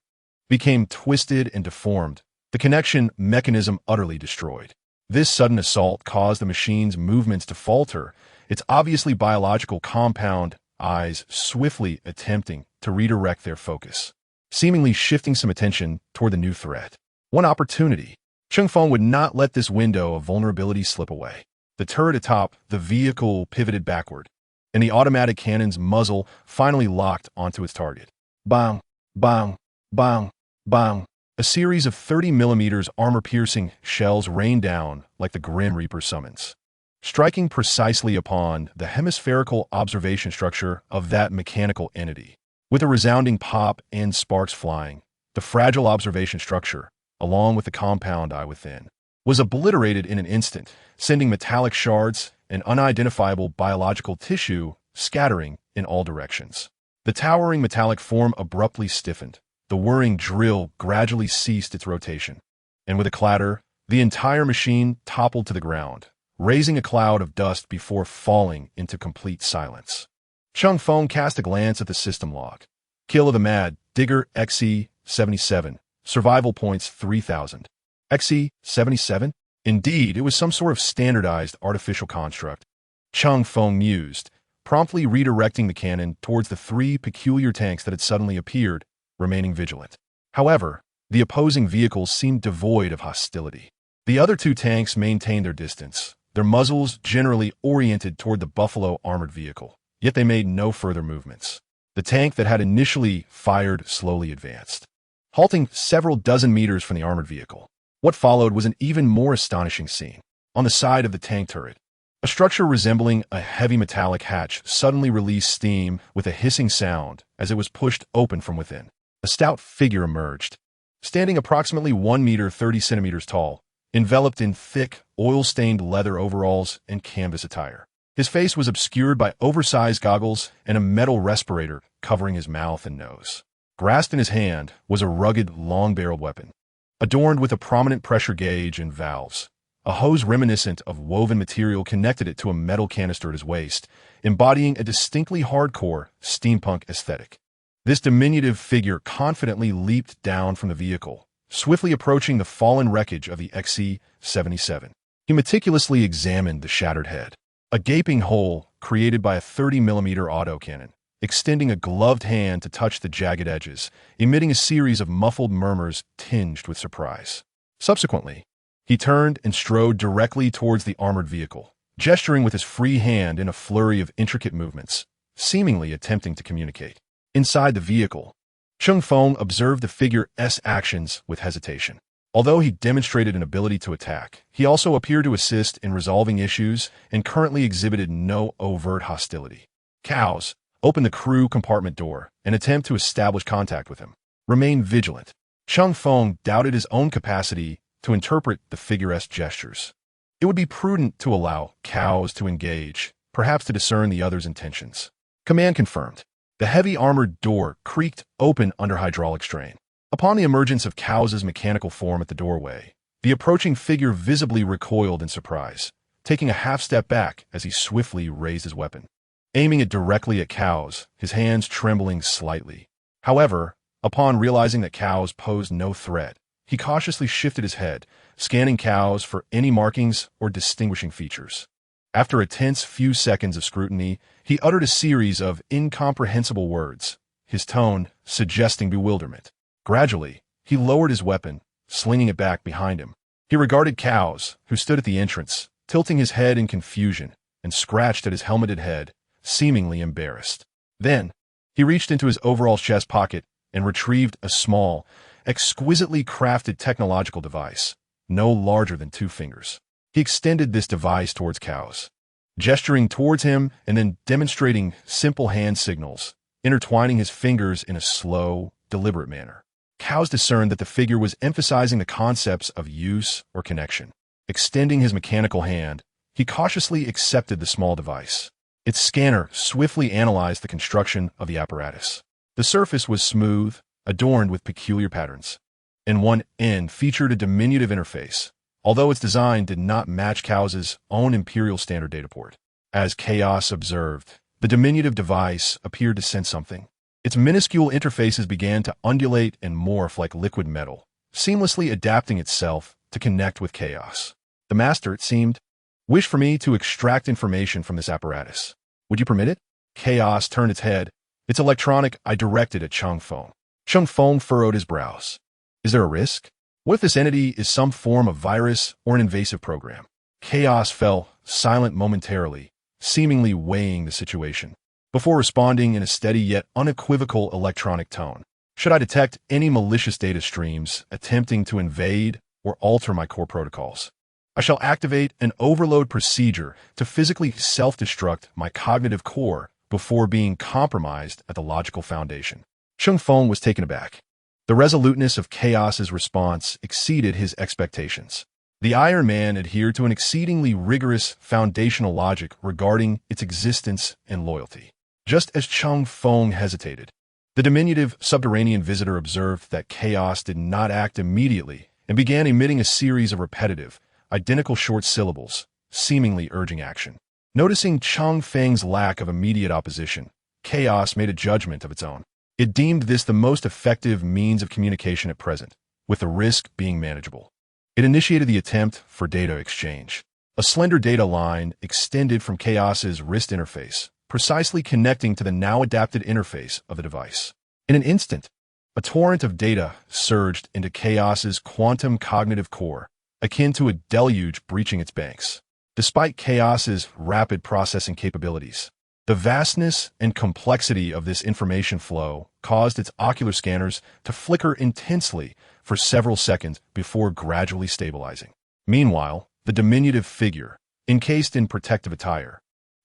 became twisted and deformed, the connection mechanism utterly destroyed. This sudden assault caused the machine's movements to falter, its obviously biological compound eyes swiftly attempting to redirect their focus, seemingly shifting some attention toward the new threat. One opportunity. Cheng Feng would not let this window of vulnerability slip away. The turret atop the vehicle pivoted backward, and the automatic cannon's muzzle finally locked onto its target. Bang, bang, bang, bang. A series of 30mm armor-piercing shells rained down like the Grim Reaper summons. striking precisely upon the hemispherical observation structure of that mechanical entity. With a resounding pop and sparks flying, the fragile observation structure, along with the compound eye within, was obliterated in an instant, sending metallic shards and unidentifiable biological tissue scattering in all directions. The towering metallic form abruptly stiffened. The whirring drill gradually ceased its rotation, and with a clatter, the entire machine toppled to the ground, raising a cloud of dust before falling into complete silence. Cheng Feng cast a glance at the system log. Kill of the Mad Digger XE-77. Survival points 3,000. XE-77? Indeed, it was some sort of standardized artificial construct. Cheng Feng mused, promptly redirecting the cannon towards the three peculiar tanks that had suddenly appeared, remaining vigilant. However, the opposing vehicles seemed devoid of hostility. The other two tanks maintained their distance, their muzzles generally oriented toward the Buffalo armored vehicle, yet they made no further movements. The tank that had initially fired slowly advanced, halting several dozen meters from the armored vehicle. What followed was an even more astonishing scene. On the side of the tank turret, a structure resembling a heavy metallic hatch suddenly released steam with a hissing sound as it was pushed open from within. A stout figure emerged, standing approximately 1 meter 30 centimeters tall, enveloped in thick, oil-stained leather overalls and canvas attire. His face was obscured by oversized goggles and a metal respirator covering his mouth and nose. Grasped in his hand was a rugged, long-barreled weapon, adorned with a prominent pressure gauge and valves. A hose reminiscent of woven material connected it to a metal canister at his waist, embodying a distinctly hardcore, steampunk aesthetic. This diminutive figure confidently leaped down from the vehicle, swiftly approaching the fallen wreckage of the XE-77. He meticulously examined the shattered head. A gaping hole created by a 30mm autocannon, extending a gloved hand to touch the jagged edges, emitting a series of muffled murmurs tinged with surprise. Subsequently, he turned and strode directly towards the armored vehicle, gesturing with his free hand in a flurry of intricate movements, seemingly attempting to communicate. Inside the vehicle, Cheng Feng observed the figure's actions with hesitation. Although he demonstrated an ability to attack, he also appeared to assist in resolving issues and currently exhibited no overt hostility. Cows, open the crew compartment door and attempt to establish contact with him. Remain vigilant. Cheng Feng doubted his own capacity to interpret the figure's gestures. It would be prudent to allow cows to engage, perhaps to discern the other's intentions. Command confirmed. The heavy armored door creaked open under hydraulic strain. Upon the emergence of Cow's mechanical form at the doorway, the approaching figure visibly recoiled in surprise, taking a half-step back as he swiftly raised his weapon, aiming it directly at Cow's, his hands trembling slightly. However, upon realizing that Cow's posed no threat, he cautiously shifted his head, scanning Cow's for any markings or distinguishing features. After a tense few seconds of scrutiny, he uttered a series of incomprehensible words, his tone suggesting bewilderment. Gradually, he lowered his weapon, slinging it back behind him. He regarded Cow's, who stood at the entrance, tilting his head in confusion, and scratched at his helmeted head, seemingly embarrassed. Then, he reached into his overall chest pocket and retrieved a small, exquisitely crafted technological device, no larger than 2 fingers. He extended this device towards Cow's, gesturing towards him and then demonstrating simple hand signals, intertwining his fingers in a slow, deliberate manner. Cow's discerned that the figure was emphasizing the concepts of use or connection. Extending his mechanical hand, he cautiously accepted the small device. Its scanner swiftly analyzed the construction of the apparatus. The surface was smooth, adorned with peculiar patterns, and one end featured a diminutive interface, although its design did not match Cow's own Imperial standard dataport. As Chaos observed, the diminutive device appeared to sense something. Its minuscule interfaces began to undulate and morph like liquid metal, seamlessly adapting itself to connect with Chaos. The master, it seemed, wished for me to extract information from this apparatus. Would you permit it? Chaos turned its head. Its electronic eye directed at Cheng Feng. Cheng Feng furrowed his brows. Is there a risk? What if this entity is some form of virus or an invasive program? Chaos fell silent momentarily, seemingly weighing the situation, before responding in a steady yet unequivocal electronic tone. Should I detect any malicious data streams attempting to invade or alter my core protocols, I shall activate an overload procedure to physically self-destruct my cognitive core before being compromised at the logical foundation. Cheng Feng was taken aback. The resoluteness of Chaos's response exceeded his expectations. The Iron Man adhered to an exceedingly rigorous foundational logic regarding its existence and loyalty. Just as Cheng Feng hesitated, the diminutive subterranean visitor observed that Chaos did not act immediately and began emitting a series of repetitive, identical short syllables, seemingly urging action. Noticing Cheng Feng's lack of immediate opposition, Chaos made a judgment of its own. It deemed this the most effective means of communication at present, with the risk being manageable. It initiated the attempt for data exchange. A slender data line extended from Chaos's wrist interface, precisely connecting to the now-adapted interface of the device. In an instant, a torrent of data surged into Chaos's quantum cognitive core, akin to a deluge breaching its banks. Despite Chaos's rapid processing capabilities, the vastness and complexity of this information flow caused its ocular scanners to flicker intensely for several seconds before gradually stabilizing. Meanwhile, the diminutive figure, encased in protective attire,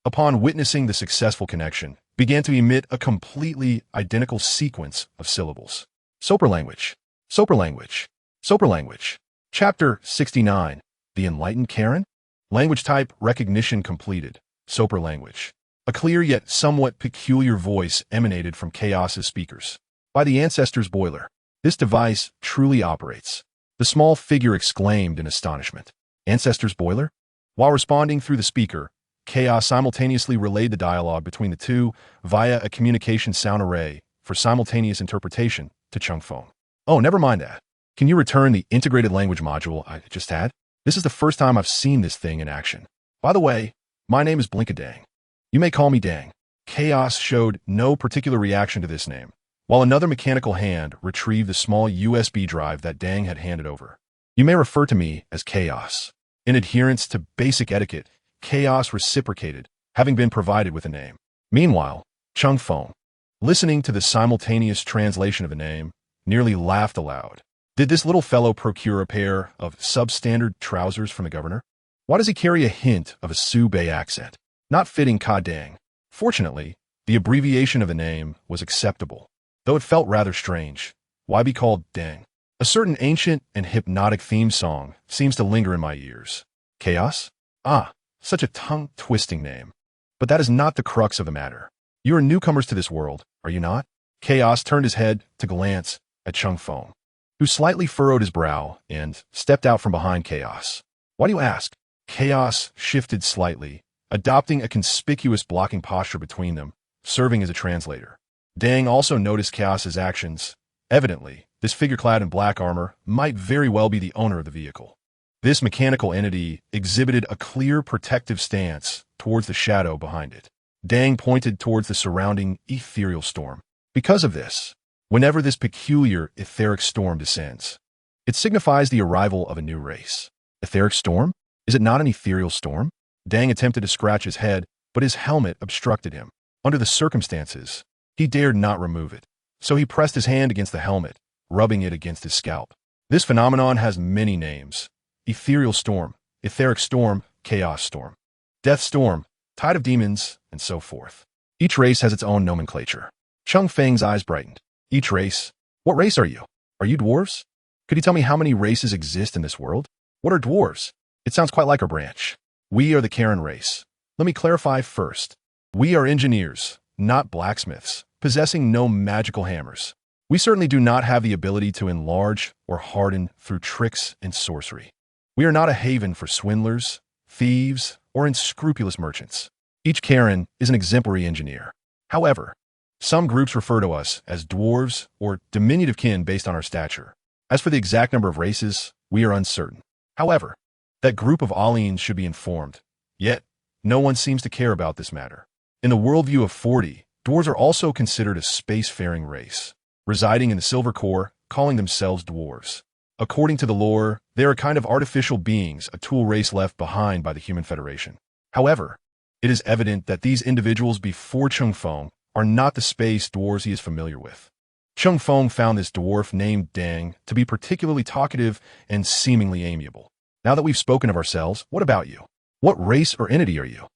upon witnessing the successful connection, began to emit a completely identical sequence of syllables. Soper language. Soper language. Soper language. Chapter 69. The Enlightened Karen? Language type recognition completed. Soper language. A clear yet somewhat peculiar voice emanated from Chaos's speakers. By the Ancestors' boiler, this device truly operates. The small figure exclaimed in astonishment. Ancestors' boiler? While responding through the speaker, Chaos simultaneously relayed the dialogue between the two via a communication sound array for simultaneous interpretation to Cheng Feng. Oh, never mind that. Can you return the integrated language module I just had? This is the first time I've seen this thing in action. By the way, my name is Blinkadang. You may call me Dang. Chaos showed no particular reaction to this name, while another mechanical hand retrieved the small USB drive that Dang had handed over. You may refer to me as Chaos. In adherence to basic etiquette, Chaos reciprocated, having been provided with a name. Meanwhile, Cheng Feng, listening to the simultaneous translation of the name, nearly laughed aloud. Did this little fellow procure a pair of substandard trousers from the governor? Why does he carry a hint of a Sioux Bay accent? Not fitting Ka Dang. Fortunately, the abbreviation of the name was acceptable, though it felt rather strange. Why be called Dang? A certain ancient and hypnotic theme song seems to linger in my ears. Chaos? Ah, such a tongue-twisting name. But that is not the crux of the matter. You are newcomers to this world, are you not? Chaos turned his head to glance at Cheng Feng, who slightly furrowed his brow and stepped out from behind Chaos. Why do you ask? Chaos shifted slightly, adopting a conspicuous blocking posture between them, serving as a translator. Dang also noticed Chaos's actions. Evidently, this figure clad in black armor might very well be the owner of the vehicle. This mechanical entity exhibited a clear protective stance towards the shadow behind it. Dang pointed towards the surrounding ethereal storm. Because of this, whenever this peculiar etheric storm descends, it signifies the arrival of a new race. Etheric storm? Is it not an ethereal storm? Dang attempted to scratch his head, but his helmet obstructed him. Under the circumstances, he dared not remove it, so he pressed his hand against the helmet, rubbing it against his scalp. This phenomenon has many names: ethereal storm, etheric storm, chaos storm, death storm, tide of demons, and so forth. Each race has its own nomenclature. Cheng Feng's eyes brightened. Each race? What race are you? Are you dwarves? Could you tell me how many races exist in this world? What are dwarves? It sounds quite like our branch. We are the Karen race. Let me clarify first. We are engineers, not blacksmiths, possessing no magical hammers. We certainly do not have the ability to enlarge or harden through tricks and sorcery. We are not a haven for swindlers, thieves, or unscrupulous merchants. Each Karen is an exemplary engineer. However, some groups refer to us as dwarves or diminutive kin based on our stature. As for the exact number of races, we are uncertain. However, that group of Aliens should be informed. Yet, no one seems to care about this matter. In the worldview of 40, dwarves are also considered a spacefaring race, residing in the Silver Core, calling themselves dwarves. According to the lore, they are a kind of artificial beings, a tool race left behind by the Human Federation. However, it is evident that these individuals before Cheng Feng are not the space dwarves he is familiar with. Cheng Feng found this dwarf named Dang to be particularly talkative and seemingly amiable. Now that we've spoken of ourselves, what about you? What race or entity are you?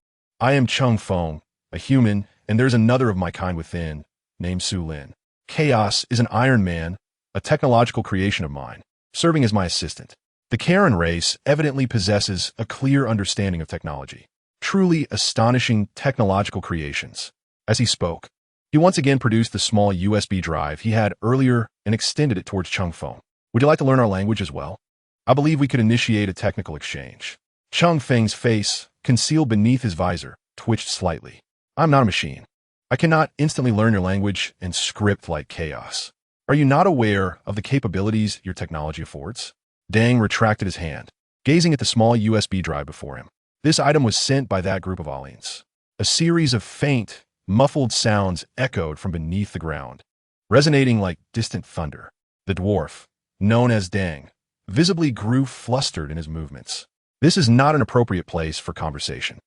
I am Cheng Feng, a human, and there's another of my kind within, named Su Lin. Chaos is an Iron Man, a technological creation of mine, serving as my assistant. The Karen race evidently possesses a clear understanding of technology. Truly astonishing technological creations. As he spoke, he once again produced the small USB drive he had earlier and extended it towards Cheng Feng. Would you like to learn our language as well? I believe we could initiate a technical exchange. Cheng Feng's face, concealed beneath his visor, twitched slightly. I'm not a machine. I cannot instantly learn your language and script like chaos. Are you not aware of the capabilities your technology affords? Dang retracted his hand, gazing at the small USB drive before him. This item was sent by that group of aliens. A series of faint, muffled sounds echoed from beneath the ground, resonating like distant thunder. The dwarf, known as Dang, visibly grew flustered in his movements. This is not an appropriate place for conversation.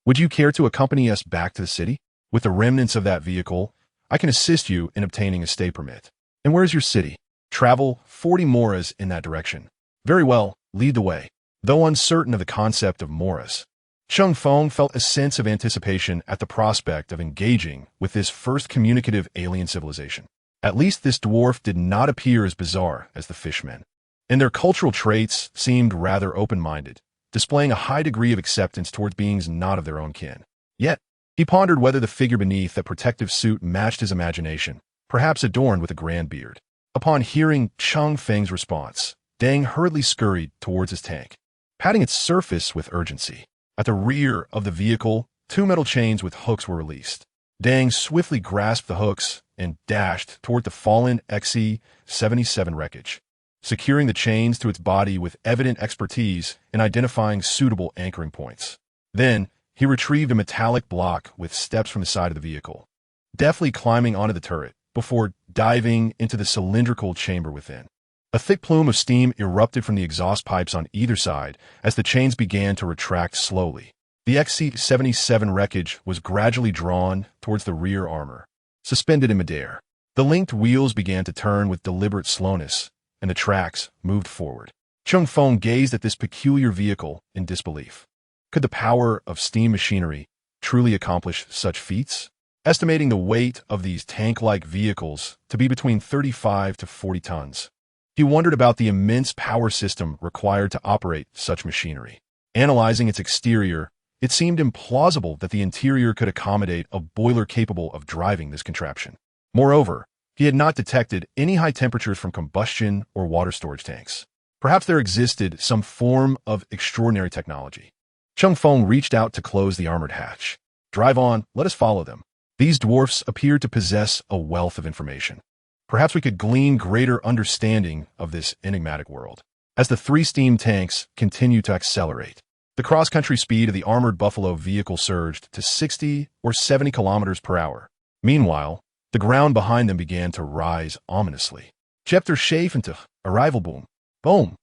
Would you care to accompany us back to the city? With the remnants of that vehicle, I can assist you in obtaining a stay permit. And where's your city? Travel 40 moras in that direction. Very well, lead the way. Though uncertain of the concept of moras, Cheng Feng felt a sense of anticipation at the prospect of engaging with this first communicative alien civilization. At least this dwarf did not appear as bizarre as the fishmen, and their cultural traits seemed rather open-minded, displaying a high degree of acceptance towards beings not of their own kin. Yet, he pondered whether the figure beneath that protective suit matched his imagination, perhaps adorned with a grand beard. Upon hearing Cheng Feng's response, Dang hurriedly scurried towards his tank, patting its surface with urgency. At the rear of the vehicle, 2 metal chains with hooks were released. Dang swiftly grasped the hooks and dashed toward the fallen XC-77 wreckage, securing the chains to its body with evident expertise in identifying suitable anchoring points. Then, he retrieved a metallic block with steps from the side of the vehicle, deftly climbing onto the turret before diving into the cylindrical chamber within. A thick plume of steam erupted from the exhaust pipes on either side as the chains began to retract slowly. The XC-77 wreckage was gradually drawn towards the rear armor, suspended in midair. The linked wheels began to turn with deliberate slowness, and the tracks moved forward. Cheng Feng gazed at this peculiar vehicle in disbelief. Could the power of steam machinery truly accomplish such feats? Estimating the weight of these tank-like vehicles to be between 35 to 40 tons, he wondered about the immense power system required to operate such machinery. Analyzing its exterior, it seemed implausible that the interior could accommodate a boiler capable of driving this contraption. Moreover, he had not detected any high temperatures from combustion or water storage tanks. Perhaps there existed some form of extraordinary technology. Cheng Feng reached out to close the armored hatch. Drive on, let us follow them. These dwarfs appeared to possess a wealth of information. Perhaps we could glean greater understanding of this enigmatic world. As the 3 steam tanks continued to accelerate, the cross-country speed of the armored Buffalo vehicle surged to 60 or 70 kilometers per hour. Meanwhile, the ground behind them began to rise ominously. Chapter Schaffente, arrival boom, boom,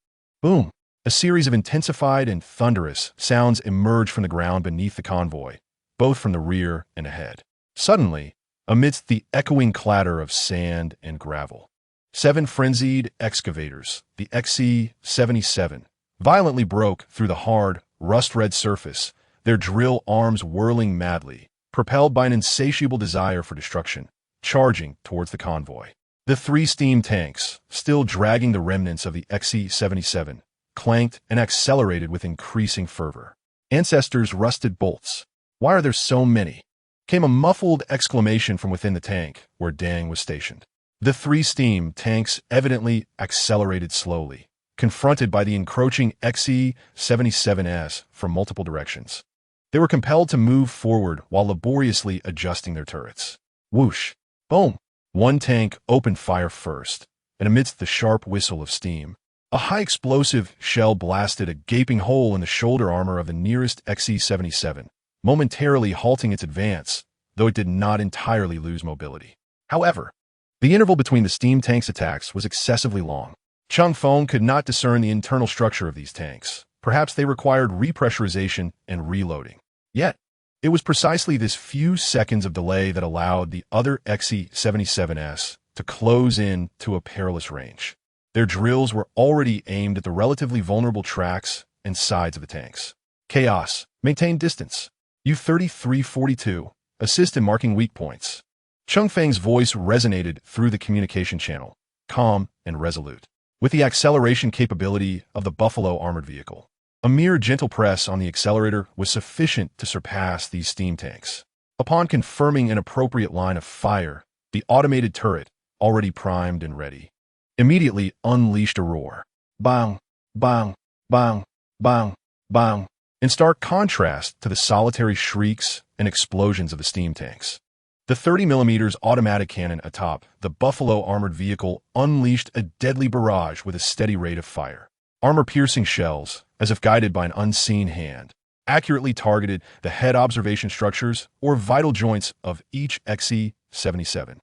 boom. A series of intensified and thunderous sounds emerged from the ground beneath the convoy, both from the rear and ahead. Suddenly, amidst the echoing clatter of sand and gravel, 7 frenzied excavators, the XC-77, violently broke through the hard, rust-red surface, their drill arms whirling madly, propelled by an insatiable desire for destruction, charging towards the convoy. The 3 steam tanks, still dragging the remnants of the XC-77, clanked and accelerated with increasing fervor. Ancestors' rusted bolts. Why are there so many? Came a muffled exclamation from within the tank where Dang was stationed. The 3 steam tanks evidently accelerated slowly, confronted by the encroaching XC-77s from multiple directions. They were compelled to move forward while laboriously adjusting their turrets. Whoosh! Boom! One tank opened fire first, and amidst the sharp whistle of steam, a high-explosive shell blasted a gaping hole in the shoulder armor of the nearest XC-77, momentarily halting its advance, though it did not entirely lose mobility. However, the interval between the steam tanks' attacks was excessively long. Cheng Feng could not discern the internal structure of these tanks. Perhaps they required repressurization and reloading. Yet, it was precisely this few seconds of delay that allowed the other XC-77s to close in to a perilous range. Their drills were already aimed at the relatively vulnerable tracks and sides of the tanks. Chaos. Maintain distance. U-3342. Assist in marking weak points. Cheng Feng's voice resonated through the communication channel, calm and resolute, with the acceleration capability of the Buffalo armored vehicle. A mere gentle press on the accelerator was sufficient to surpass these steam tanks. Upon confirming an appropriate line of fire, the automated turret, already primed and ready, immediately unleashed a roar. Bang, bang, bang, bang, bang, in stark contrast to the solitary shrieks and explosions of the steam tanks. The 30mm automatic cannon atop the Buffalo armored vehicle unleashed a deadly barrage with a steady rate of fire. Armor-piercing shells, as if guided by an unseen hand, accurately targeted the head observation structures or vital joints of each XE-77.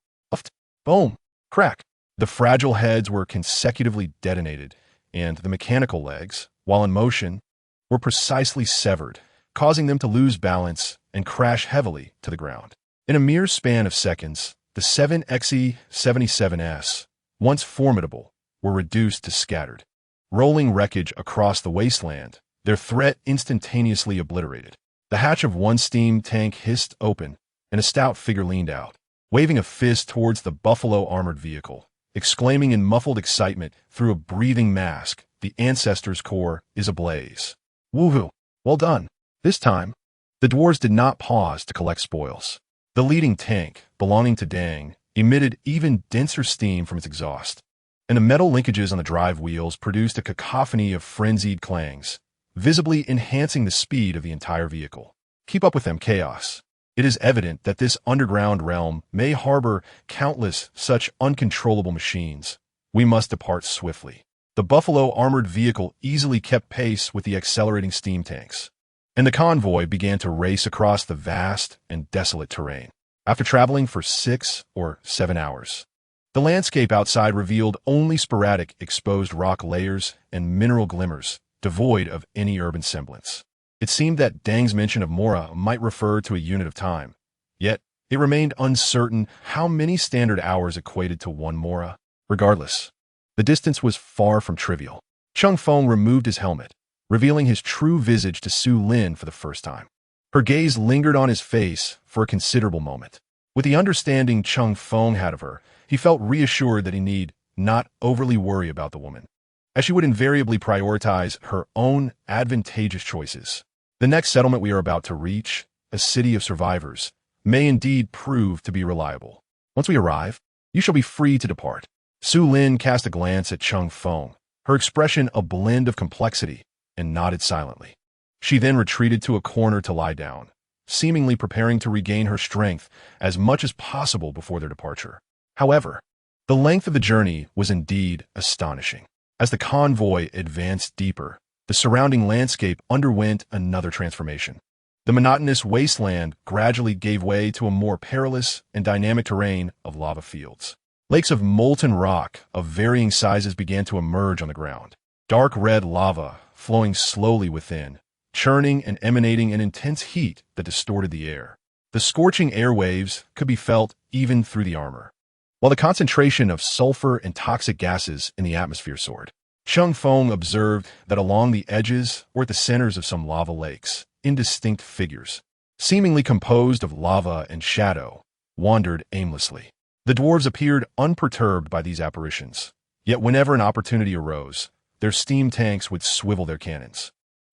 Boom! Crack! The fragile heads were consecutively detonated, and the mechanical legs, while in motion, were precisely severed, causing them to lose balance and crash heavily to the ground. In a mere span of seconds, the 7 XE-77s, once formidable, were reduced to scattered, rolling wreckage across the wasteland, their threat instantaneously obliterated. The hatch of one steam tank hissed open, and a stout figure leaned out, waving a fist towards the Buffalo armored vehicle, exclaiming in muffled excitement through a breathing mask, "The Ancestors' Core is ablaze. Woohoo! Well done." This time, the dwarves did not pause to collect spoils. The leading tank, belonging to Dang, emitted even denser steam from its exhaust, and the metal linkages on the drive wheels produced a cacophony of frenzied clangs, visibly enhancing the speed of the entire vehicle. Keep up with them, Chaos. It is evident that this underground realm may harbor countless such uncontrollable machines. We must depart swiftly. The Buffalo armored vehicle easily kept pace with the accelerating steam tanks, and the convoy began to race across the vast and desolate terrain. After traveling for 6 or 7 hours, the landscape outside revealed only sporadic exposed rock layers and mineral glimmers, devoid of any urban semblance. It seemed that Dang's mention of Mora might refer to a unit of time, yet it remained uncertain how many standard hours equated to 1 Mora. Regardless, the distance was far from trivial. Cheng Feng removed his helmet, revealing his true visage to Su Lin for the first time. Her gaze lingered on his face for a considerable moment. With the understanding Cheng Feng had of her, he felt reassured that he need not overly worry about the woman, as she would invariably prioritize her own advantageous choices. The next settlement we are about to reach, a city of survivors, may indeed prove to be reliable. Once we arrive, you shall be free to depart. Su Lin cast a glance at Cheng Feng, her expression a blend of complexity, and nodded silently. She then retreated to a corner to lie down, seemingly preparing to regain her strength as much as possible before their departure. However, the length of the journey was indeed astonishing. As the convoy advanced deeper, the surrounding landscape underwent another transformation. The monotonous wasteland gradually gave way to a more perilous and dynamic terrain of lava fields. Lakes of molten rock of varying sizes began to emerge on the ground. Dark red lava flowing slowly within, churning and emanating an intense heat that distorted the air. The scorching airwaves could be felt even through the armor, while the concentration of sulfur and toxic gases in the atmosphere soared. Cheng Feng observed that along the edges or at the centers of some lava lakes, indistinct figures, seemingly composed of lava and shadow, wandered aimlessly. The dwarves appeared unperturbed by these apparitions, yet whenever an opportunity arose, their steam tanks would swivel their cannons,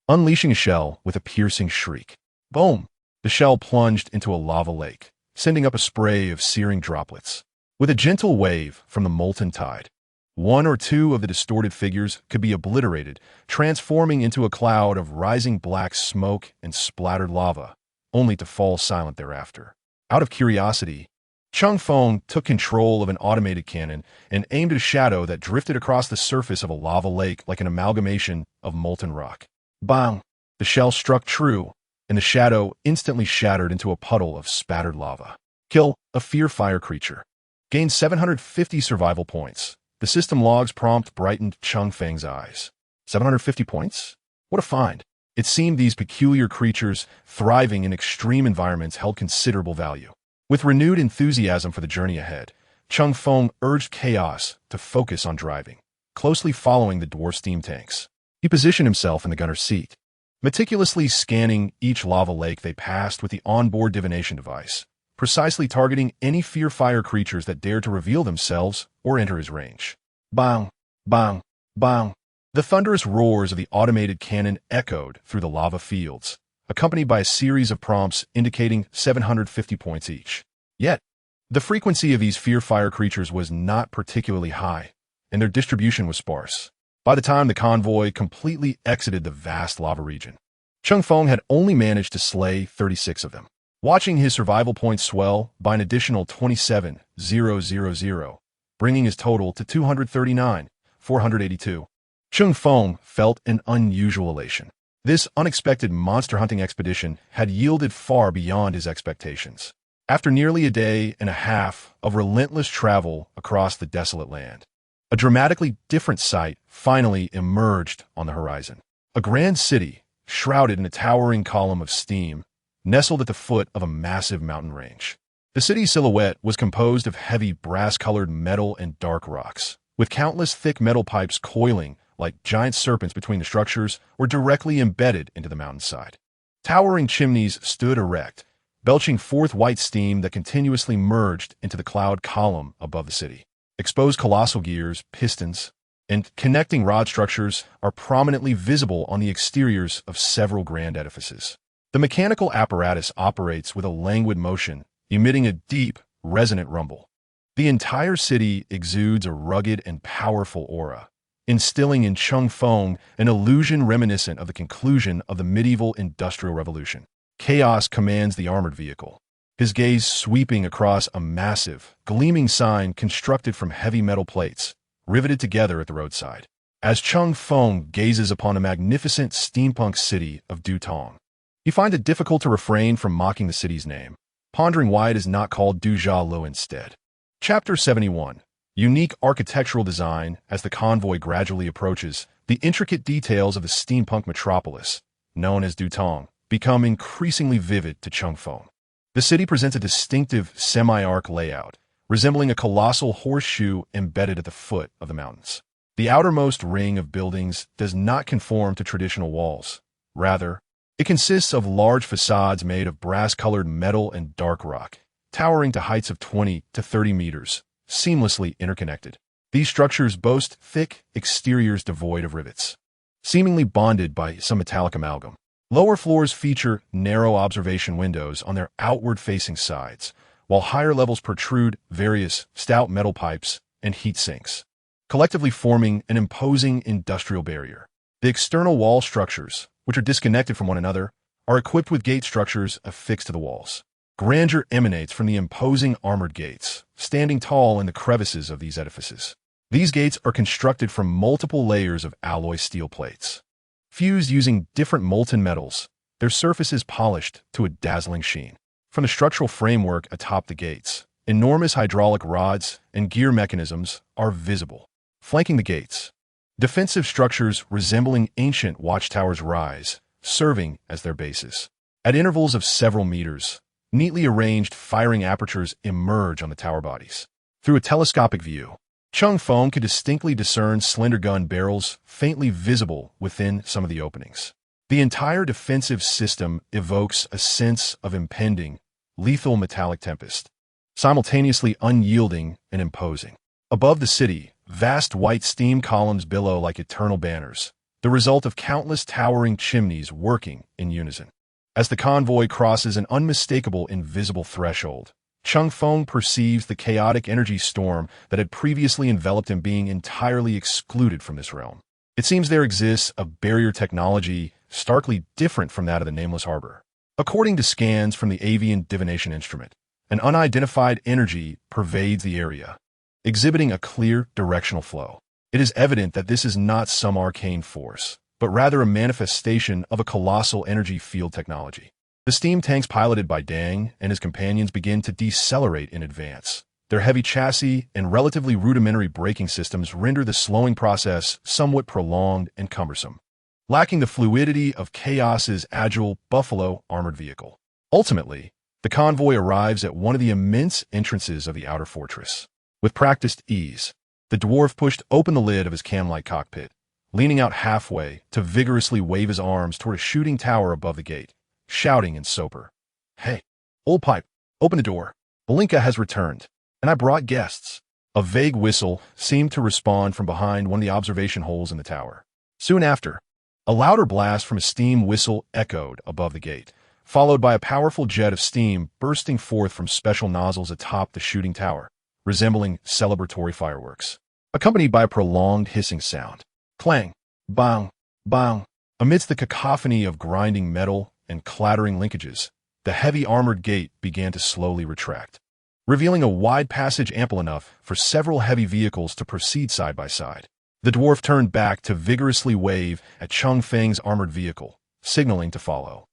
unleashing a shell with a piercing shriek. Boom! The shell plunged into a lava lake, sending up a spray of searing droplets. With a gentle wave from the molten tide, 1 or 2 of the distorted figures could be obliterated, transforming into a cloud of rising black smoke and splattered lava, only to fall silent thereafter. Out of curiosity, Cheng Feng took control of an automated cannon and aimed at a shadow that drifted across the surface of a lava lake like an amalgamation of molten rock. Bang! The shell struck true, and the shadow instantly shattered into a puddle of spattered lava. Kill a fear fire creature. Gain 750 survival points. The system log's prompt brightened Cheng Feng's eyes. 750 points? What a find. It seemed these peculiar creatures, thriving in extreme environments, held considerable value. With renewed enthusiasm for the journey ahead, Cheng Feng urged Chaos to focus on driving, closely following the dwarf steam tanks. He positioned himself in the gunner's seat, meticulously scanning each lava lake they passed with the onboard divination device, precisely targeting any fear-fire creatures that dared to reveal themselves or enter his range. Bang! Bang! Bang! The thunderous roars of the automated cannon echoed through the lava fields, accompanied by a series of prompts indicating 750 points each. Yet, the frequency of these fear-fire creatures was not particularly high, and their distribution was sparse. By the time the convoy completely exited the vast lava region, Cheng Feng had only managed to slay 36 of them, watching his survival points swell by an additional 27,000, bringing his total to 239,482. Cheng Feng felt an unusual elation. This unexpected monster hunting expedition had yielded far beyond his expectations. After nearly a day and a half of relentless travel across the desolate land, a dramatically different sight finally emerged on the horizon. A grand city, shrouded in a towering column of steam, nestled at the foot of a massive mountain range. The city's silhouette was composed of heavy brass-colored metal and dark rocks, with countless thick metal pipes coiling like giant serpents between the structures or directly embedded into the mountainside. Towering chimneys stood erect, belching forth white steam that continuously merged into the cloud column above the city. Exposed colossal gears, pistons, and connecting rod structures are prominently visible on the exteriors of several grand edifices. The mechanical apparatus operates with a languid motion, emitting a deep, resonant rumble. The entire city exudes a rugged and powerful aura, instilling in Cheng Feng an illusion reminiscent of the conclusion of the medieval Industrial Revolution. Chaos commands the armored vehicle, his gaze sweeping across a massive, gleaming sign constructed from heavy metal plates, riveted together at the roadside. As Cheng Feng gazes upon the magnificent steampunk city of Dutong, he finds it difficult to refrain from mocking the city's name, pondering why it is not called Dujia instead. Chapter 71. Unique architectural design. As the convoy gradually approaches, the intricate details of the steampunk metropolis, known as Dutong, become increasingly vivid to Cheng Feng. The city presents a distinctive semi-arc layout, resembling a colossal horseshoe embedded at the foot of the mountains. The outermost ring of buildings does not conform to traditional walls. Rather, it consists of large facades made of brass-colored metal and dark rock, towering to heights of 20 to 30 meters, seamlessly interconnected. These structures boast thick exteriors devoid of rivets, seemingly bonded by some metallic amalgam. Lower floors feature narrow observation windows on their outward-facing sides, while higher levels protrude various stout metal pipes and heat sinks, collectively forming an imposing industrial barrier. The external wall structures, which are disconnected from one another, are equipped with gate structures affixed to the walls. Grandeur emanates from the imposing armored gates, standing tall in the crevices of these edifices. These gates are constructed from multiple layers of alloy steel plates, fused using different molten metals, their surfaces polished to a dazzling sheen. From the structural framework atop the gates, enormous hydraulic rods and gear mechanisms are visible, flanking the gates. Defensive structures resembling ancient watchtowers rise, serving as their bases. At intervals of several meters, neatly arranged firing apertures emerge on the tower bodies. Through a telescopic view, Cheng Feng could distinctly discern slender gun barrels faintly visible within some of the openings. The entire defensive system evokes a sense of impending, lethal metallic tempest, simultaneously unyielding and imposing. Above the city, vast white steam columns billow like eternal banners, the result of countless towering chimneys working in unison. As the convoy crosses an unmistakable invisible threshold, Cheng Feng perceives the chaotic energy storm that had previously enveloped him being entirely excluded from this realm. It seems there exists a barrier technology starkly different from that of the Nameless Harbor. According to scans from the avian divination instrument, an unidentified energy pervades the area, exhibiting a clear directional flow. It is evident that this is not some arcane force, but rather a manifestation of a colossal energy field technology. The steam tanks piloted by Dang and his companions begin to decelerate in advance. Their heavy chassis and relatively rudimentary braking systems render the slowing process somewhat prolonged and cumbersome, lacking the fluidity of Chaos's agile Buffalo armored vehicle. Ultimately, the convoy arrives at one of the immense entrances of the outer fortress. With practiced ease, the dwarf pushed open the lid of his cam-like cockpit, leaning out halfway to vigorously wave his arms toward a shooting tower above the gate, shouting in sober, "Hey, old pipe, open the door. Belinka has returned, and I brought guests." A vague whistle seemed to respond from behind one of the observation holes in the tower. Soon after, a louder blast from a steam whistle echoed above the gate, followed by a powerful jet of steam bursting forth from special nozzles atop the shooting tower, resembling celebratory fireworks, accompanied by a prolonged hissing sound. Clang, bang, bang. Amidst the cacophony of grinding metal and clattering linkages, the heavy armored gate began to slowly retract, revealing a wide passage ample enough for several heavy vehicles to proceed side by side. The dwarf turned back to vigorously wave at Cheng Feng's armored vehicle, signaling to follow,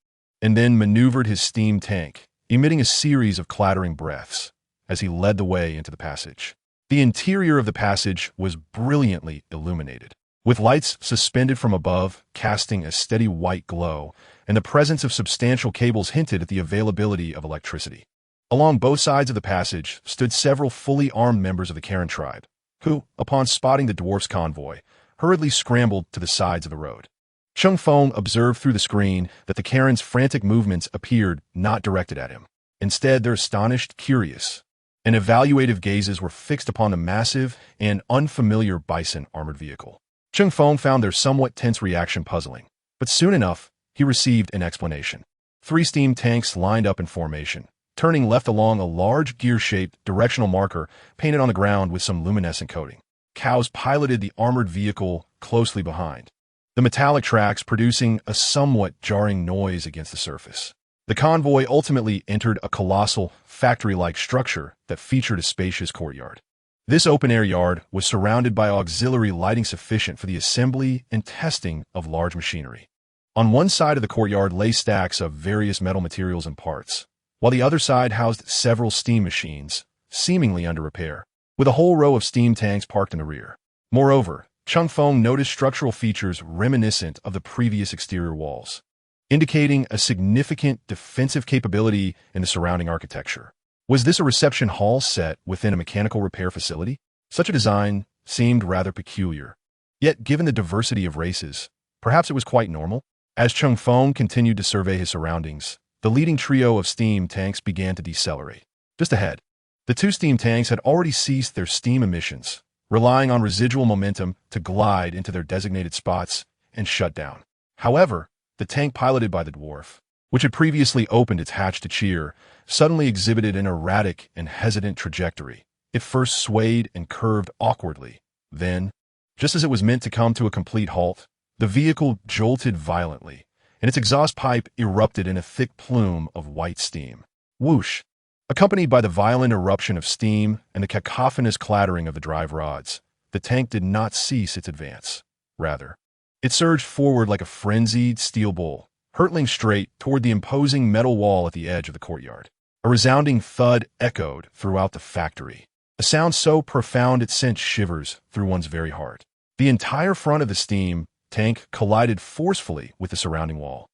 and then maneuvered his steam tank, emitting a series of clattering breaths as he led the way into the passage. The interior of the passage was brilliantly illuminated, with lights suspended from above casting a steady white glow, and the presence of substantial cables hinted at the availability of electricity. Along both sides of the passage stood several fully armed members of the Karen tribe, who, upon spotting the dwarf's convoy, hurriedly scrambled to the sides of the road. Cheng Feng observed through the screen that the Karen's frantic movements appeared not directed at him. Instead, their astonished, curious, and evaluative gazes were fixed upon the massive and unfamiliar bison armored vehicle. Cheng Feng found their somewhat tense reaction puzzling, but soon enough, he received an explanation. 3 steam tanks lined up in formation, turning left along a large gear-shaped directional marker painted on the ground with some luminescent coating. Cows piloted the armored vehicle closely behind, the metallic tracks producing a somewhat jarring noise against the surface. The convoy ultimately entered a colossal, factory-like structure that featured a spacious courtyard. This open-air yard was surrounded by auxiliary lighting sufficient for the assembly and testing of large machinery. On one side of the courtyard lay stacks of various metal materials and parts, while the other side housed several steam machines, seemingly under repair, with a whole row of steam tanks parked in the rear. Moreover, Cheng Feng noticed structural features reminiscent of the previous exterior walls, indicating a significant defensive capability in the surrounding architecture. Was this a reception hall set within a mechanical repair facility? Such a design seemed rather peculiar. Yet, given the diversity of races, perhaps it was quite normal. As Cheng Feng continued to survey his surroundings, the leading trio of steam tanks began to decelerate. Just ahead, the 2 steam tanks had already ceased their steam emissions, relying on residual momentum to glide into their designated spots and shut down. However, the tank piloted by the dwarf, which had previously opened its hatch to cheer, suddenly exhibited an erratic and hesitant trajectory. It first swayed and curved awkwardly. Then, just as it was meant to come to a complete halt, the vehicle jolted violently, and its exhaust pipe erupted in a thick plume of white steam. Whoosh! Accompanied by the violent eruption of steam and the cacophonous clattering of the drive rods, the tank did not cease its advance. Rather, it surged forward like a frenzied steel bull, hurtling straight toward the imposing metal wall at the edge of the courtyard. A resounding thud echoed throughout the factory, a sound so profound it sent shivers through one's very heart. The entire front of the steam tank collided forcefully with the surrounding wall,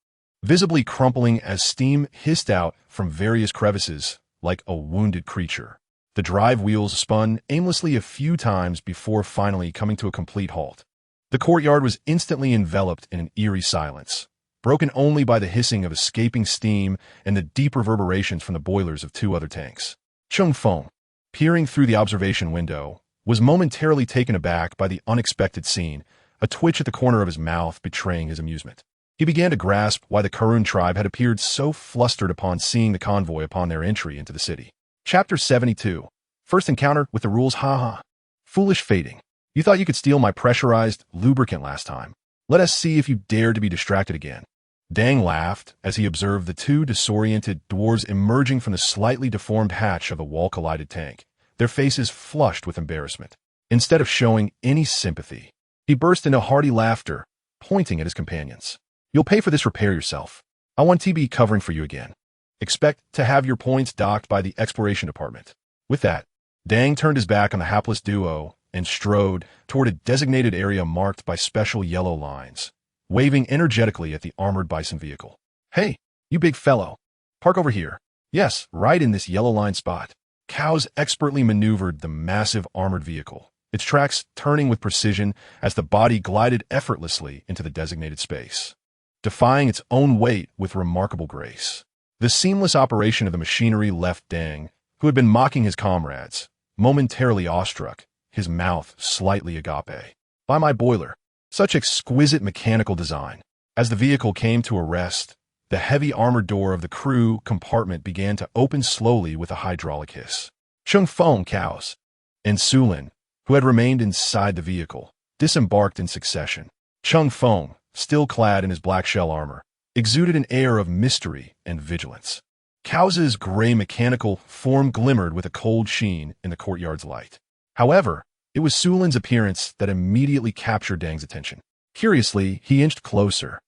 visibly crumpling as steam hissed out from various crevices like a wounded creature. The drive wheels spun aimlessly a few times before finally coming to a complete halt. The courtyard was instantly enveloped in an eerie silence, broken only by the hissing of escaping steam and the deep reverberations from the boilers of 2 other tanks. Cheng Feng, peering through the observation window, was momentarily taken aback by the unexpected scene, a twitch at the corner of his mouth betraying his amusement. He began to grasp why the Karun tribe had appeared so flustered upon seeing the convoy upon their entry into the city. Chapter 72. First encounter with the rules. Haha. Foolish fating. You thought you could steal my pressurized lubricant last time. Let us see if you dare to be distracted again. Dang laughed as he observed the 2 disoriented dwarves emerging from the slightly deformed hatch of the wall-collided tank, their faces flushed with embarrassment. Instead of showing any sympathy, he burst into hearty laughter, pointing at his companions. You'll pay for this repair yourself. I want TB covering for you again. Expect to have your points docked by the exploration department. With that, Dang turned his back on the hapless duo and strode toward a designated area marked by special yellow lines, waving energetically at the armored bison vehicle. Hey, you big fellow. Park over here. Yes, right in this yellow line spot. Cows expertly maneuvered the massive armored vehicle, its tracks turning with precision as the body glided effortlessly into the designated space, defying its own weight with remarkable grace. The seamless operation of the machinery left Dang, who had been mocking his comrades, momentarily awestruck, his mouth slightly agape. By my boiler! Such exquisite mechanical design. As the vehicle came to a rest, the heavy armored door of the crew compartment began to open slowly with a hydraulic hiss. Cheng Feng cows and Sulin, who had remained inside the vehicle, disembarked in succession. Cheng Feng, still clad in his black shell armor, exuded an air of mystery and vigilance. Cows's gray mechanical form glimmered with a cold sheen in the courtyard's light. However, it was Sulin's appearance that immediately captured Dang's attention. Curiously, he inched closer,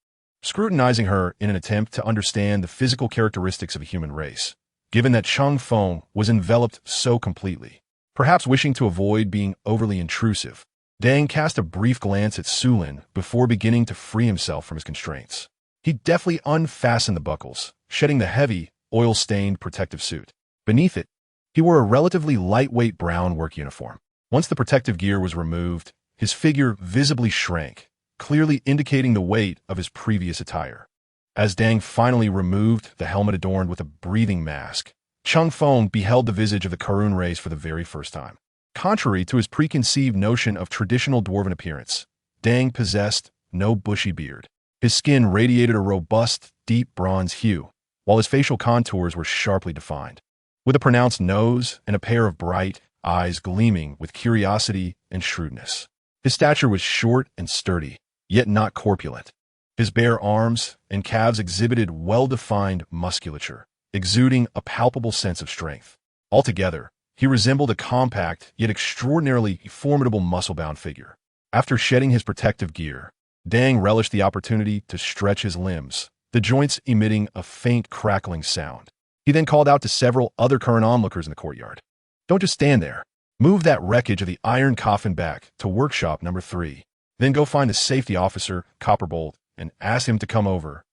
scrutinizing her in an attempt to understand the physical characteristics of a human race, given that Cheng Feng was enveloped so completely. Perhaps wishing to avoid being overly intrusive, Dang cast a brief glance at Sulin before beginning to free himself from his constraints. He deftly unfastened the buckles, shedding the heavy, oil-stained protective suit. Beneath it, he wore a relatively lightweight brown work uniform. Once the protective gear was removed, his figure visibly shrank, clearly indicating the weight of his previous attire. As Dang finally removed the helmet adorned with a breathing mask, Cheng Feng beheld the visage of the Karun race for the very first time. Contrary to his preconceived notion of traditional dwarven appearance, Dang possessed no bushy beard. His skin radiated a robust, deep bronze hue, while his facial contours were sharply defined, with a pronounced nose and a pair of bright eyes gleaming with curiosity and shrewdness. His stature was short and sturdy, yet not corpulent. His bare arms and calves exhibited well-defined musculature, exuding a palpable sense of strength. Altogether, he resembled a compact yet extraordinarily formidable muscle-bound figure. After shedding his protective gear, Dang relished the opportunity to stretch his limbs, the joints emitting a faint crackling sound. He then called out to several other current onlookers in the courtyard. Don't just stand there. Move that wreckage of the iron coffin back to workshop number 3. Then go find the safety officer, Copperbolt, and ask him to come over,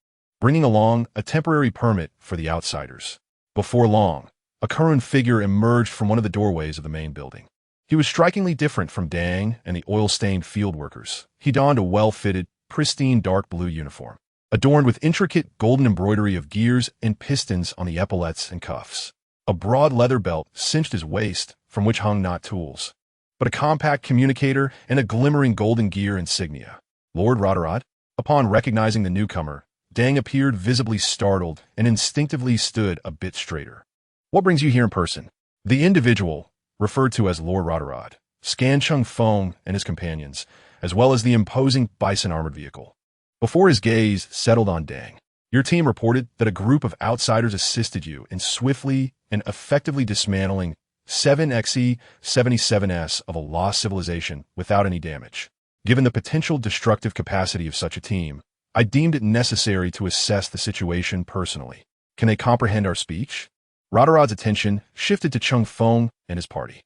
bringing along a temporary permit for the outsiders. Before long, a Kurun figure emerged from one of the doorways of the main building. He was strikingly different from Dang and the oil-stained field workers. He donned a well-fitted, pristine dark blue uniform, adorned with intricate golden embroidery of gears and pistons on the epaulets and cuffs. A broad leather belt cinched his waist, from which hung not tools, but a compact communicator and a glimmering golden gear insignia. Lord Roderod? Upon recognizing the newcomer, Dang appeared visibly startled and instinctively stood a bit straighter. What brings you here in person? The individual, referred to as Lord Roderod, scanned Cheng Feng and his companions, as well as the imposing bison armored vehicle, before his gaze settled on Dang. Your team reported that a group of outsiders assisted you in swiftly and effectively dismantling 7XE-77S of a lost civilization without any damage. Given the potential destructive capacity of such a team, I deemed it necessary to assess the situation personally. Can they comprehend our speech? Roderod's attention shifted to Cheng Feng and his party.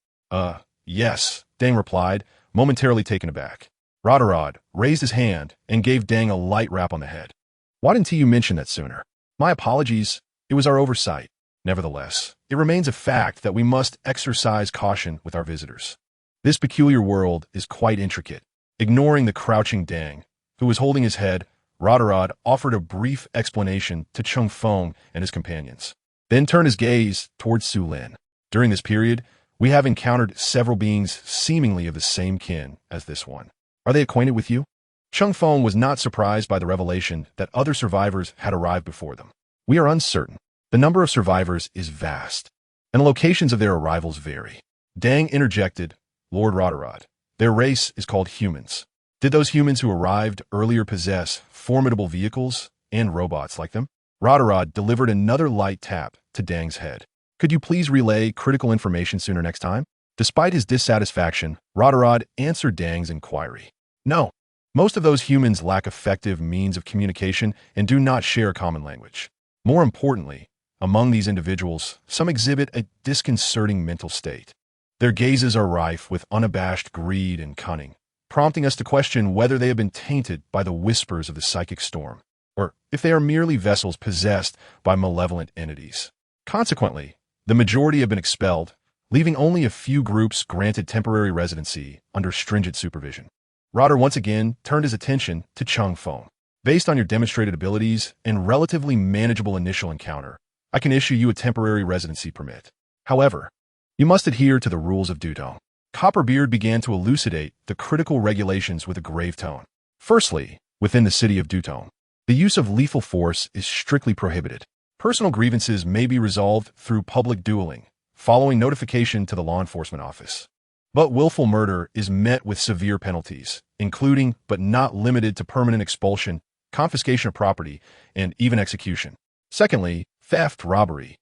Yes, Dang replied, momentarily taken aback. Roderod raised his hand and gave Dang a light rap on the head. Why didn't you mention that sooner? My apologies, it was our oversight. Nevertheless, it remains a fact that we must exercise caution with our visitors. This peculiar world is quite intricate. Ignoring the crouching Dang, who was holding his head, Roderod offered a brief explanation to Cheng Feng and his companions, then turned his gaze towards Sulin. During this period, we have encountered several beings seemingly of the same kin as this one. Are they acquainted with you? Cheng Feng was not surprised by the revelation that other survivors had arrived before them. We are uncertain. The number of survivors is vast, and the locations of their arrivals vary. Dang interjected, Lord Roderod. Their race is called humans. Did those humans who arrived earlier possess formidable vehicles and robots like them? Roderod delivered another light tap to Dang's head. Could you please relay critical information sooner next time? Despite his dissatisfaction, Roderod answered Dang's inquiry. No. Most of those humans lack effective means of communication and do not share a common language. More importantly, among these individuals, some exhibit a disconcerting mental state. Their gazes are rife with unabashed greed and cunning, prompting us to question whether they have been tainted by the whispers of the psychic storm, or if they are merely vessels possessed by malevolent entities. Consequently, the majority have been expelled, leaving only a few groups granted temporary residency under stringent supervision. Rotter once again turned his attention to Cheng Feng. Based on your demonstrated abilities and relatively manageable initial encounter, I can issue you a temporary residency permit. However, you must adhere to the rules of Dutong. Copperbeard began to elucidate the critical regulations with a grave tone. Firstly, within the city of Dutong, the use of lethal force is strictly prohibited. Personal grievances may be resolved through public dueling, following notification to the law enforcement office. But willful murder is met with severe penalties, including but not limited to permanent expulsion, confiscation of property, and even execution. Secondly, theft, robbery,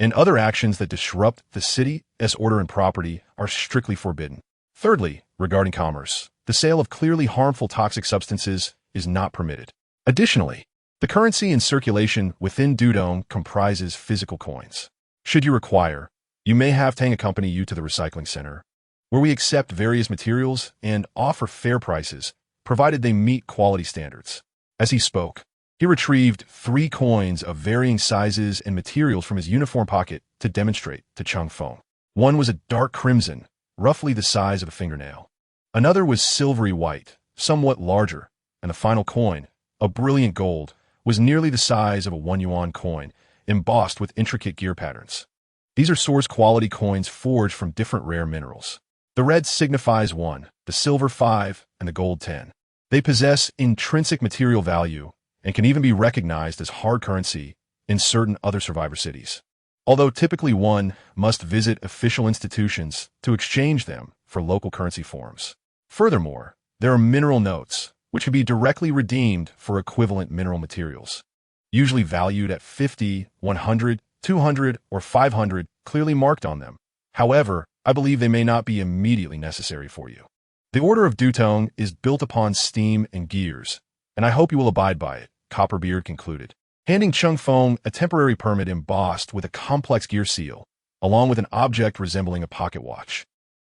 and other actions that disrupt the city's order and property are strictly forbidden. Thirdly, regarding commerce, the sale of clearly harmful toxic substances is not permitted. Additionally, the currency in circulation within Dudong comprises physical coins. Should you require, you may have Tang accompany you to the recycling center, where we accept various materials and offer fair prices, provided they meet quality standards. As he spoke, he retrieved 3 coins of varying sizes and materials from his uniform pocket to demonstrate to Cheng Feng. One was a dark crimson, roughly the size of a fingernail. Another was silvery white, somewhat larger, and the final coin, a brilliant gold, was nearly the size of a 1 yuan coin, embossed with intricate gear patterns. These are source-quality coins forged from different rare minerals. The red signifies 1, the silver 5, and the gold 10. They possess intrinsic material value and can even be recognized as hard currency in certain other survivor cities. Although typically one must visit official institutions to exchange them for local currency forms. Furthermore, there are mineral notes, which can be directly redeemed for equivalent mineral materials, usually valued at 50, 100, 200, or 500, clearly marked on them. However, I believe they may not be immediately necessary for you. The Order of Dutong is built upon steam and gears, and I hope you will abide by it, Copperbeard concluded, handing Cheng Feng a temporary permit embossed with a complex gear seal, along with an object resembling a pocket watch.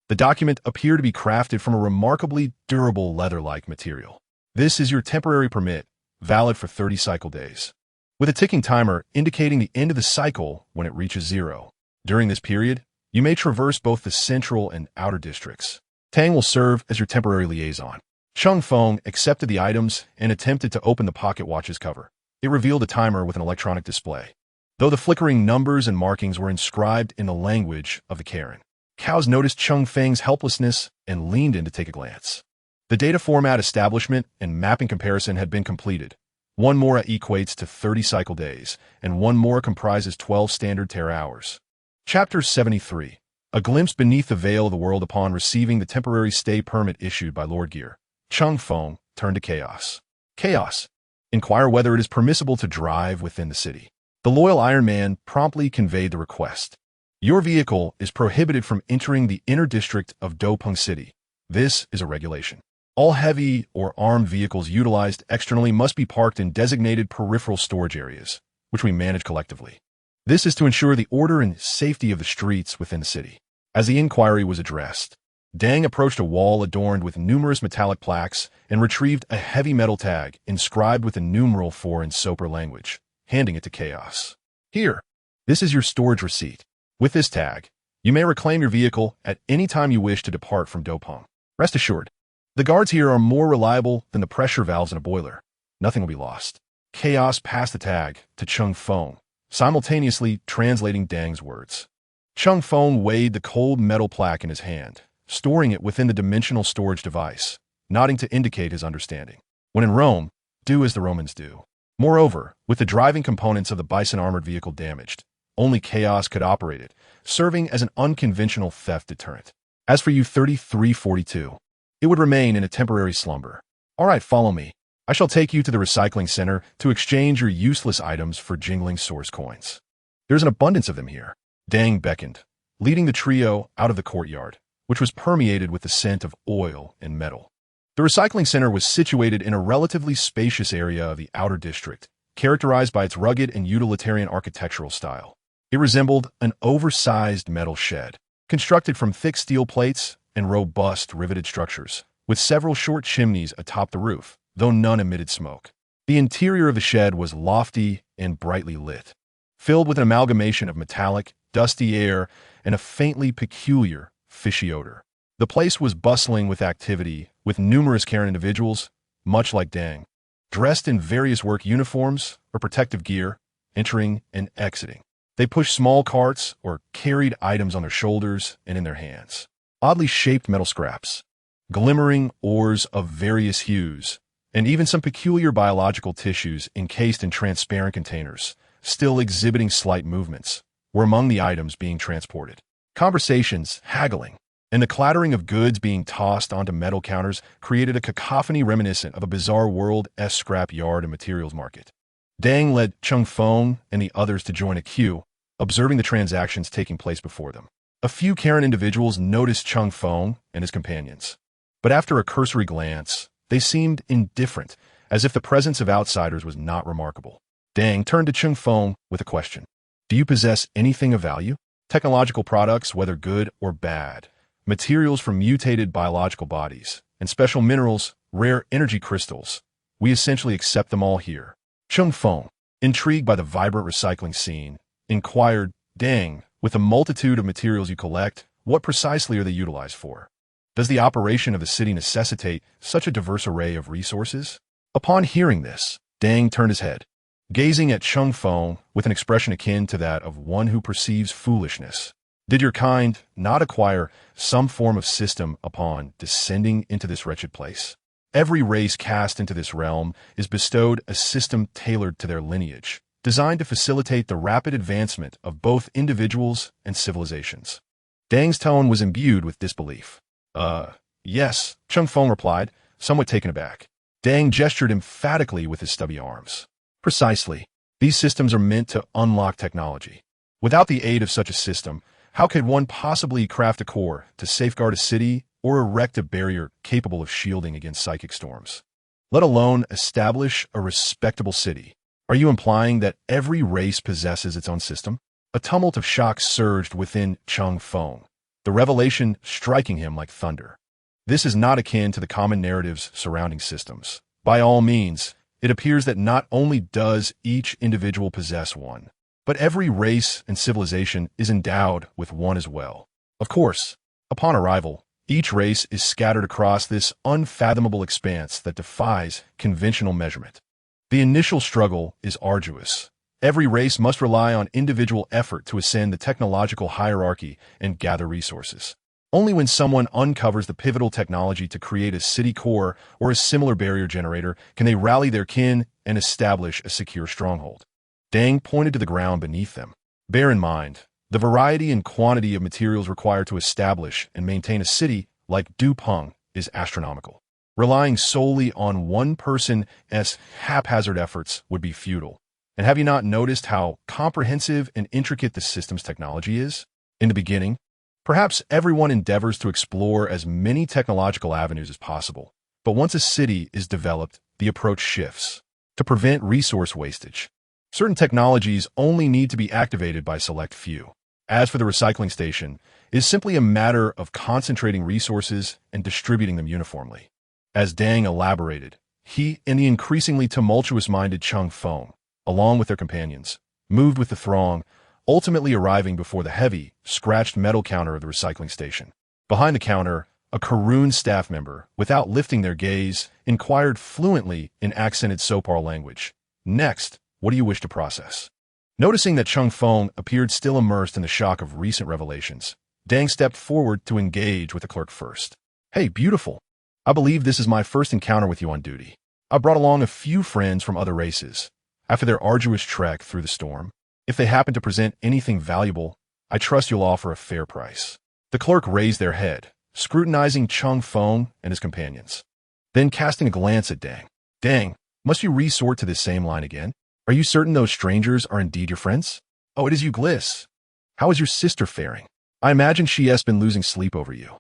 The document appeared to be crafted from a remarkably durable leather-like material. This is your temporary permit, valid for 30 cycle days, with a ticking timer indicating the end of the cycle when it reaches 0. During this period, you may traverse both the central and outer districts. Tang will serve as your temporary liaison. Cheng Feng accepted the items and attempted to open the pocket watch's cover. It revealed a timer with an electronic display, though the flickering numbers and markings were inscribed in the language of the Karen. Cows noticed Cheng Feng's helplessness and leaned in to take a glance. The data format establishment and mapping comparison had been completed. 1 more equates to 30 cycle days, and 1 more comprises 12 standard tera-hours. Chapter 73. A glimpse beneath the veil of the world. Upon receiving the temporary stay permit issued by Lord Gear, Cheng Feng turned to Chaos. Chaos. Inquire whether it is permissible to drive within the city. The loyal Iron Man promptly conveyed the request. Your vehicle is prohibited from entering the inner district of Dopeng City. This is a regulation. All heavy or armed vehicles utilized externally must be parked in designated peripheral storage areas, which we manage collectively. This is to ensure the order and safety of the streets within the city. As the inquiry was addressed, Dang approached a wall adorned with numerous metallic plaques and retrieved a heavy metal tag inscribed with a numeral 4 in Soper language, handing it to Chaos. Here, this is your storage receipt. With this tag, you may reclaim your vehicle at any time you wish to depart from Dopeng. Rest assured, the guards here are more reliable than the pressure valves in a boiler. Nothing will be lost. Chaos passed the tag to Cheng Feng, simultaneously translating Dang's words. Cheng Feng weighed the cold metal plaque in his hand, storing it within the dimensional storage device, nodding to indicate his understanding. When in Rome, do as the Romans do. Moreover, with the driving components of the Bison armored vehicle damaged, only Chaos could operate it, serving as an unconventional theft deterrent. As for you 3342, it would remain in a temporary slumber. All right, follow me. I shall take you to the recycling center to exchange your useless items for jingling source coins. There's an abundance of them here. Dang beckoned, leading the trio out of the courtyard, which was permeated with the scent of oil and metal. The recycling center was situated in a relatively spacious area of the outer district, characterized by its rugged and utilitarian architectural style. It resembled an oversized metal shed, constructed from thick steel plates and robust riveted structures, with several short chimneys atop the roof, though none emitted smoke. The interior of the shed was lofty and brightly lit, filled with an amalgamation of metallic dusty air, and a faintly peculiar, fishy odor. The place was bustling with activity, with numerous Karen individuals, much like Dang, dressed in various work uniforms or protective gear, entering and exiting. They pushed small carts or carried items on their shoulders and in their hands. Oddly shaped metal scraps, glimmering ores of various hues, and even some peculiar biological tissues encased in transparent containers, still exhibiting slight movements, were among the items being transported. Conversations, haggling, and the clattering of goods being tossed onto metal counters created a cacophony reminiscent of a bizarre world-esque scrap yard and materials market. Dang led Cheng Feng and the others to join a queue, observing the transactions taking place before them. A few Karen individuals noticed Cheng Feng and his companions, but after a cursory glance, they seemed indifferent, as if the presence of outsiders was not remarkable. Dang turned to Cheng Feng with a question. Do you possess anything of value? Technological products, whether good or bad, materials from mutated biological bodies, and special minerals, rare energy crystals. We essentially accept them all here. Cheng Feng, intrigued by the vibrant recycling scene, inquired, Dang, with the multitude of materials you collect, what precisely are they utilized for? Does the operation of the city necessitate such a diverse array of resources? Upon hearing this, Dang turned his head, gazing at Cheng Feng with an expression akin to that of one who perceives foolishness. Did your kind not acquire some form of system upon descending into this wretched place? Every race cast into this realm is bestowed a system tailored to their lineage, designed to facilitate the rapid advancement of both individuals and civilizations. Dang's tone was imbued with disbelief. Yes, Cheng Feng replied, somewhat taken aback. Dang gestured emphatically with his stubby arms. Precisely. These systems are meant to unlock technology. Without the aid of such a system, how could one possibly craft a core to safeguard a city or erect a barrier capable of shielding against psychic storms? Let alone establish a respectable city. Are you implying that every race possesses its own system? A tumult of shock surged within Cheng Feng, the revelation striking him like thunder. This is not akin to the common narratives surrounding systems. By all means, it appears that not only does each individual possess one, but every race and civilization is endowed with one as well. Of course, upon arrival, each race is scattered across this unfathomable expanse that defies conventional measurement. The initial struggle is arduous. Every race must rely on individual effort to ascend the technological hierarchy and gather resources. Only when someone uncovers the pivotal technology to create a city core or a similar barrier generator can they rally their kin and establish a secure stronghold. Dang pointed to the ground beneath them. Bear in mind, the variety and quantity of materials required to establish and maintain a city like Dupeng is astronomical. Relying solely on one person's haphazard efforts would be futile. And have you not noticed how comprehensive and intricate the system's technology is? In the beginning, perhaps everyone endeavors to explore as many technological avenues as possible. But once a city is developed, the approach shifts. To prevent resource wastage, certain technologies only need to be activated by a select few. As for the recycling station, it is simply a matter of concentrating resources and distributing them uniformly. As Dang elaborated, he and the increasingly tumultuous-minded Cheng Feng, along with their companions, moved with the throng, ultimately arriving before the heavy, scratched metal counter of the recycling station. Behind the counter, a Karoon staff member, without lifting their gaze, inquired fluently in accented Sopar language, "Next, what do you wish to process?" Noticing that Cheng Feng appeared still immersed in the shock of recent revelations, Dang stepped forward to engage with the clerk first. "Hey, beautiful. I believe this is my first encounter with you on duty. I brought along a few friends from other races. After their arduous trek through the storm, if they happen to present anything valuable, I trust you'll offer a fair price." The clerk raised their head, scrutinizing Cheng Feng and his companions. Then casting a glance at Dang. "Dang, must you resort to this same line again? Are you certain those strangers are indeed your friends? Oh, it is you, Gliss. How is your sister faring? I imagine she has been losing sleep over you.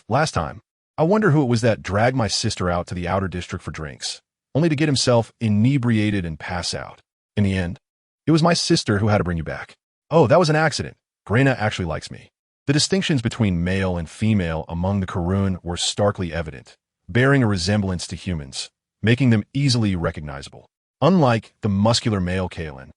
Last time, I wonder who it was that dragged my sister out to the outer district for drinks, only to get himself inebriated and pass out. In the end, it was my sister who had to bring you back. Oh, that was an accident. Grena actually likes me." The distinctions between male and female among the Karoon were starkly evident, bearing a resemblance to humans, making them easily recognizable. Unlike the muscular male Kalen,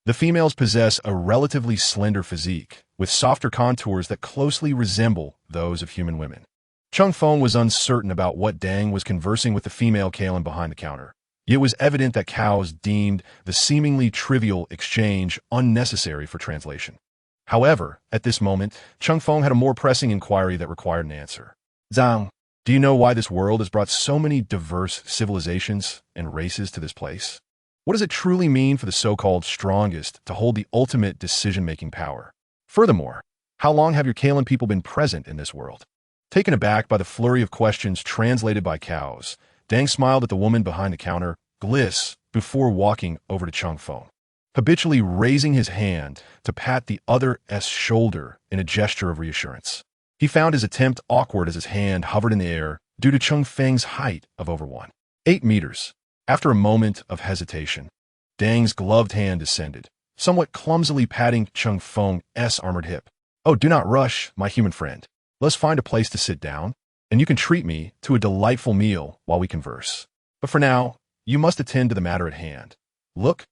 The females possess a relatively slender physique, with softer contours that closely resemble those of human women. Cheng Feng was uncertain about what Dang was conversing with the female Kalen behind the counter. It was evident that cows deemed the seemingly trivial exchange unnecessary for translation. However, at this moment, Cheng Feng had a more pressing inquiry that required an answer. Zhang, do you know why this world has brought so many diverse civilizations and races to this place? What does it truly mean for the so-called strongest to hold the ultimate decision-making power? Furthermore, how long have your Kalen people been present in this world? Taken aback by the flurry of questions translated by cows, Dang smiled at the woman behind the counter, Gliss, before walking over to Cheng Feng, habitually raising his hand to pat the other's shoulder in a gesture of reassurance. He found his attempt awkward as his hand hovered in the air due to Cheng Feng's height of over 1.8 meters. After a moment of hesitation, Dang's gloved hand descended, somewhat clumsily patting Cheng Feng's armored hip. Oh, do not rush, my human friend. Let's find a place to sit down, and you can treat me to a delightful meal while we converse. But for now, you must attend to the matter at hand. Look,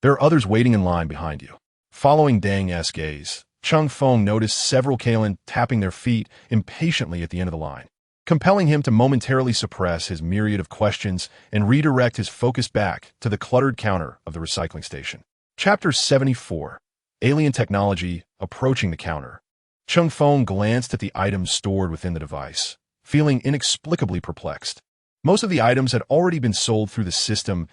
there are others waiting in line behind you. Following Dang's gaze, Cheng Feng noticed several Kalen tapping their feet impatiently at the end of the line, compelling him to momentarily suppress his myriad of questions and redirect his focus back to the cluttered counter of the recycling station. Chapter 74. Alien Technology Approaching the Counter. Cheng Feng glanced at the items stored within the device, feeling inexplicably perplexed. Most of the items had already been sold through the system's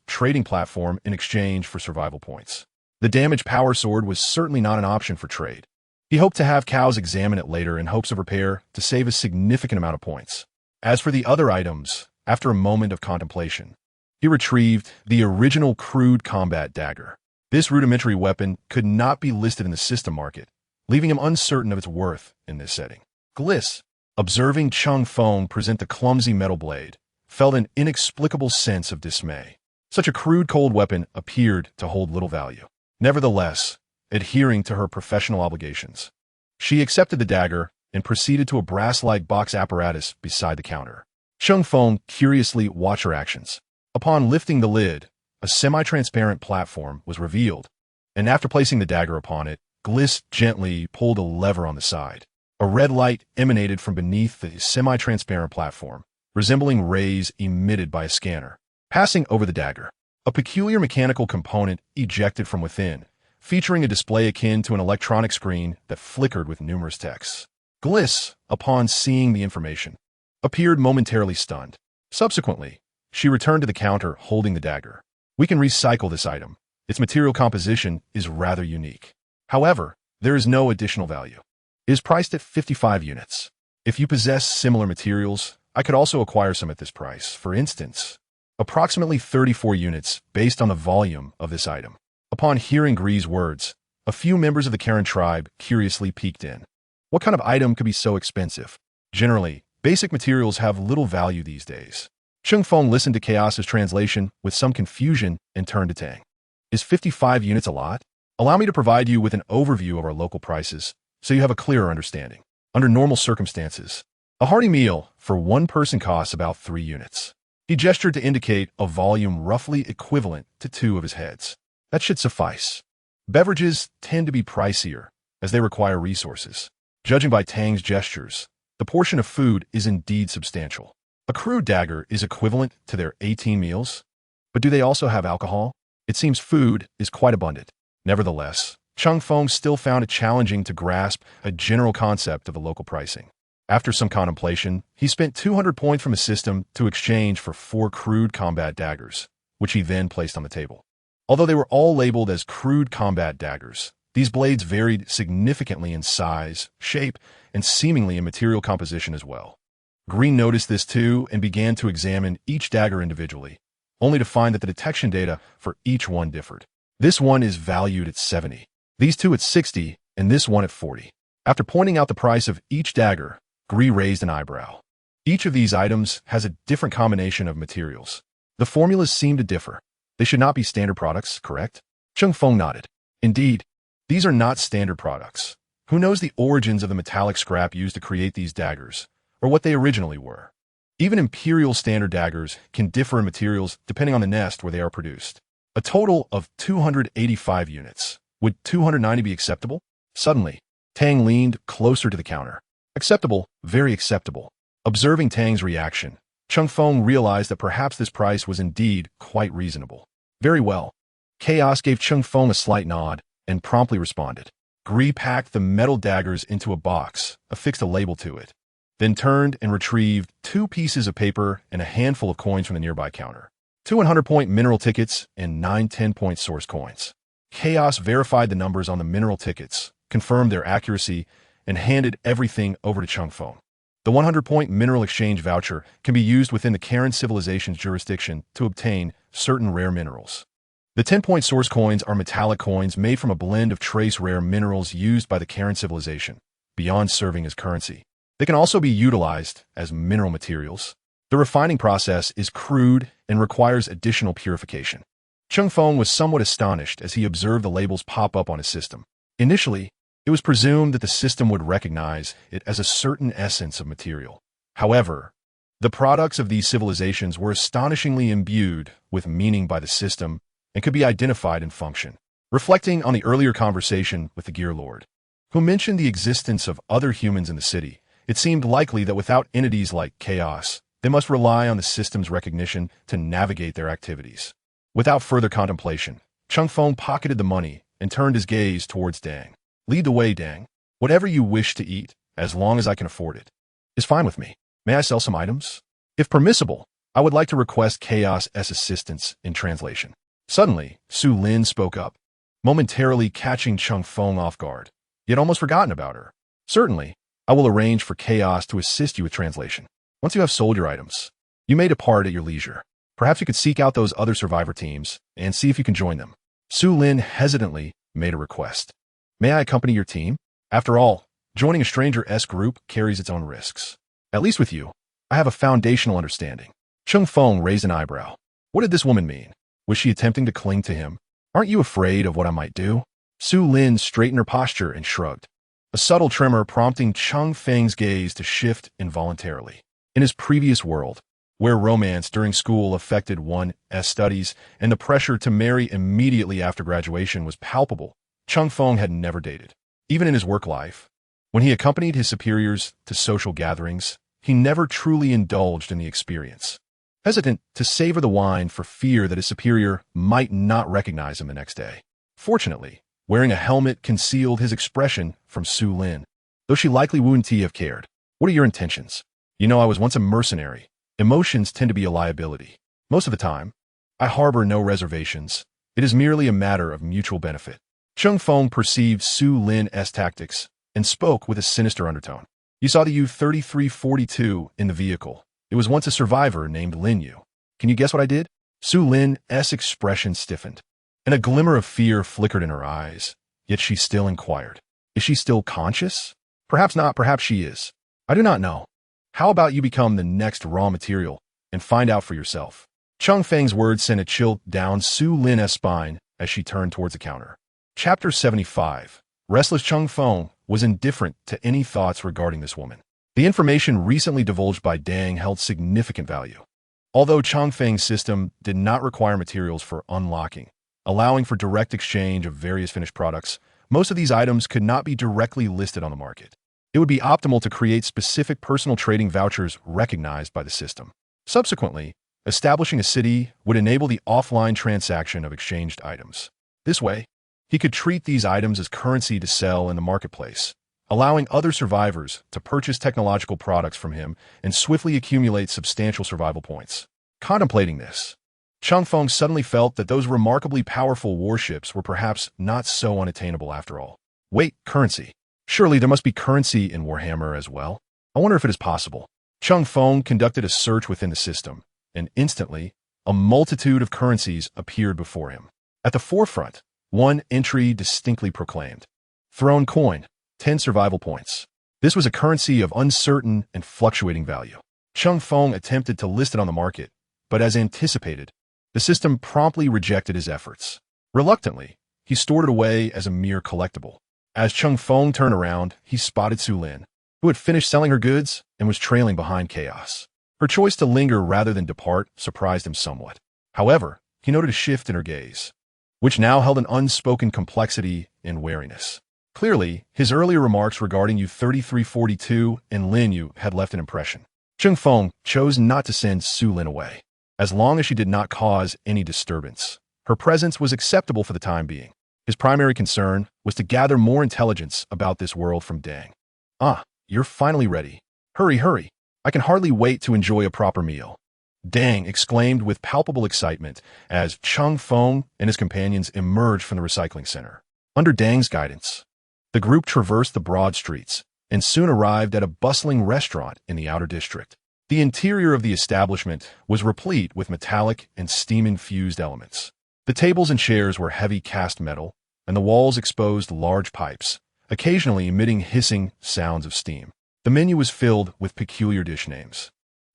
trading platform in exchange for survival points. The damaged power sword was certainly not an option for trade. He hoped to have cows examine it later in hopes of repair to save a significant amount of points. As for the other items, after a moment of contemplation, he retrieved the original crude combat dagger. This rudimentary weapon could not be listed in the system market, leaving him uncertain of its worth in this setting. Gliss, observing Cheng Feng present the clumsy metal blade, felt an inexplicable sense of dismay. Such a crude cold weapon appeared to hold little value. Nevertheless, adhering to her professional obligations, she accepted the dagger and proceeded to a brass-like box apparatus beside the counter. Cheng Feng curiously watched her actions. Upon lifting the lid, a semi-transparent platform was revealed, and after placing the dagger upon it, Gliss gently pulled a lever on the side. A red light emanated from beneath the semi-transparent platform, resembling rays emitted by a scanner. Passing over the dagger, a peculiar mechanical component ejected from within, featuring a display akin to an electronic screen that flickered with numerous texts. Gliss, upon seeing the information, appeared momentarily stunned. Subsequently, she returned to the counter holding the dagger. We can recycle this item. Its material composition is rather unique. However, there is no additional value. It is priced at 55 units. If you possess similar materials, I could also acquire some at this price. For instance, approximately 34 units based on the volume of this item. Upon hearing Gree's words, a few members of the Karen tribe curiously peeked in. What kind of item could be so expensive? Generally, basic materials have little value these days. Cheng Feng listened to Chaos's translation with some confusion and turned to Tang. Is 55 units a lot? Allow me to provide you with an overview of our local prices, so you have a clearer understanding. Under normal circumstances, a hearty meal for one person costs about 3 units. He gestured to indicate a volume roughly equivalent to 2 of his heads. That should suffice. Beverages tend to be pricier, as they require resources. Judging by Tang's gestures, the portion of food is indeed substantial. A crude dagger is equivalent to their 18 meals, but do they also have alcohol? It seems food is quite abundant. Nevertheless, Cheng Feng still found it challenging to grasp a general concept of the local pricing. After some contemplation, he spent 200 points from his system to exchange for 4 crude combat daggers, which he then placed on the table. Although they were all labeled as crude combat daggers, these blades varied significantly in size, shape, and seemingly in material composition as well. Green noticed this too and began to examine each dagger individually, only to find that the detection data for each one differed. This one is valued at 70, these two at 60, and this one at 40. After pointing out the price of each dagger, Gree raised an eyebrow. Each of these items has a different combination of materials. The formulas seem to differ. They should not be standard products, correct? Cheng Feng nodded. Indeed, these are not standard products. Who knows the origins of the metallic scrap used to create these daggers, or what they originally were? Even Imperial standard daggers can differ in materials depending on the nest where they are produced. A total of 285 units. Would 290 be acceptable? Suddenly, Tang leaned closer to the counter. Acceptable, very acceptable. Observing Tang's reaction, Cheng Feng realized that perhaps this price was indeed quite reasonable. Very well. Chaos gave Cheng Feng a slight nod and promptly responded. Gree packed the metal daggers into a box, affixed a label to it, then turned and retrieved 2 pieces of paper and a handful of coins from the nearby counter. 2 100-point mineral tickets and 9 10-point source coins. Chaos verified the numbers on the mineral tickets, confirmed their accuracy, and handed everything over to Cheng Feng. The 100-point mineral exchange voucher can be used within the Karen civilization's jurisdiction to obtain certain rare minerals. The 10-point source coins are metallic coins made from a blend of trace rare minerals used by the Karen civilization, beyond serving as currency. They can also be utilized as mineral materials. The refining process is crude and requires additional purification. Cheng Feng was somewhat astonished as he observed the labels pop up on his system. Initially, it was presumed that the system would recognize it as a certain essence of material. However, the products of these civilizations were astonishingly imbued with meaning by the system and could be identified in function. Reflecting on the earlier conversation with the Gear Lord, who mentioned the existence of other humans in the city, it seemed likely that without entities like Chaos, they must rely on the system's recognition to navigate their activities. Without further contemplation, Cheng Feng pocketed the money and turned his gaze towards Dang. Lead the way, Dang. Whatever you wish to eat, as long as I can afford it, is fine with me. May I sell some items? If permissible, I would like to request Chaos's assistance in translation. Suddenly, Su Lin spoke up, momentarily catching Cheng Feng off guard. He had almost forgotten about her. Certainly, I will arrange for Chaos to assist you with translation. Once you have sold your items, you may depart at your leisure. Perhaps you could seek out those other survivor teams and see if you can join them. Su Lin hesitantly made a request. May I accompany your team? After all, joining a stranger-esque group carries its own risks. At least with you, I have a foundational understanding. Cheng Feng raised an eyebrow. What did this woman mean? Was she attempting to cling to him? Aren't you afraid of what I might do? Su Lin straightened her posture and shrugged, a subtle tremor prompting Cheng Feng's gaze to shift involuntarily. In his previous world, where romance during school affected one's studies and the pressure to marry immediately after graduation was palpable, Cheng Feng had never dated. Even in his work life, when he accompanied his superiors to social gatherings, he never truly indulged in the experience, hesitant to savor the wine for fear that his superior might not recognize him the next day. Fortunately, wearing a helmet concealed his expression from Su Lin, though she likely wouldn't have cared. What are your intentions? You know, I was once a mercenary. Emotions tend to be a liability. Most of the time, I harbor no reservations. It is merely a matter of mutual benefit. Cheng Feng perceived Su Lin's tactics and spoke with a sinister undertone. You saw the U-3342 in the vehicle. It was once a survivor named Lin Yu. Can you guess what I did? Su Lin's expression stiffened, and a glimmer of fear flickered in her eyes, yet she still inquired. Is she still conscious? Perhaps not, perhaps she is. I do not know. How about you become the next raw material and find out for yourself? Cheng Feng's words sent a chill down Su Lin's spine as she turned towards the counter. Chapter 75. Restless Cheng Feng was indifferent to any thoughts regarding this woman. The information recently divulged by Dang held significant value. Although Cheng Feng's system did not require materials for unlocking, allowing for direct exchange of various finished products, most of these items could not be directly listed on the market. It would be optimal to create specific personal trading vouchers recognized by the system. Subsequently, establishing a city would enable the offline transaction of exchanged items. This way, he could treat these items as currency to sell in the marketplace, allowing other survivors to purchase technological products from him and swiftly accumulate substantial survival points. Contemplating this, Cheng Feng suddenly felt that those remarkably powerful warships were perhaps not so unattainable after all. Wait, currency. Surely there must be currency in Warhammer as well. I wonder if it is possible. Cheng Feng conducted a search within the system, and instantly, a multitude of currencies appeared before him. At the forefront, one entry distinctly proclaimed, Throne Coin, 10 survival points. This was a currency of uncertain and fluctuating value. Cheng Feng attempted to list it on the market, but as anticipated, the system promptly rejected his efforts. Reluctantly, he stored it away as a mere collectible. As Cheng Feng turned around, he spotted Su Lin, who had finished selling her goods and was trailing behind Chaos. Her choice to linger rather than depart surprised him somewhat. However, he noted a shift in her gaze, which now held an unspoken complexity and wariness. Clearly, his earlier remarks regarding U-3342 and Lin Yu had left an impression. Cheng Feng chose not to send Su Lin away. As long as she did not cause any disturbance, her presence was acceptable for the time being. His primary concern was to gather more intelligence about this world from Dang. "Ah, you're finally ready. Hurry, hurry. I can hardly wait to enjoy a proper meal," Dang exclaimed with palpable excitement as Cheng Feng and his companions emerged from the recycling center. Under Dang's guidance, the group traversed the broad streets and soon arrived at a bustling restaurant in the outer district. The interior of the establishment was replete with metallic and steam-infused elements. The tables and chairs were heavy cast metal, and the walls exposed large pipes, occasionally emitting hissing sounds of steam. The menu was filled with peculiar dish names,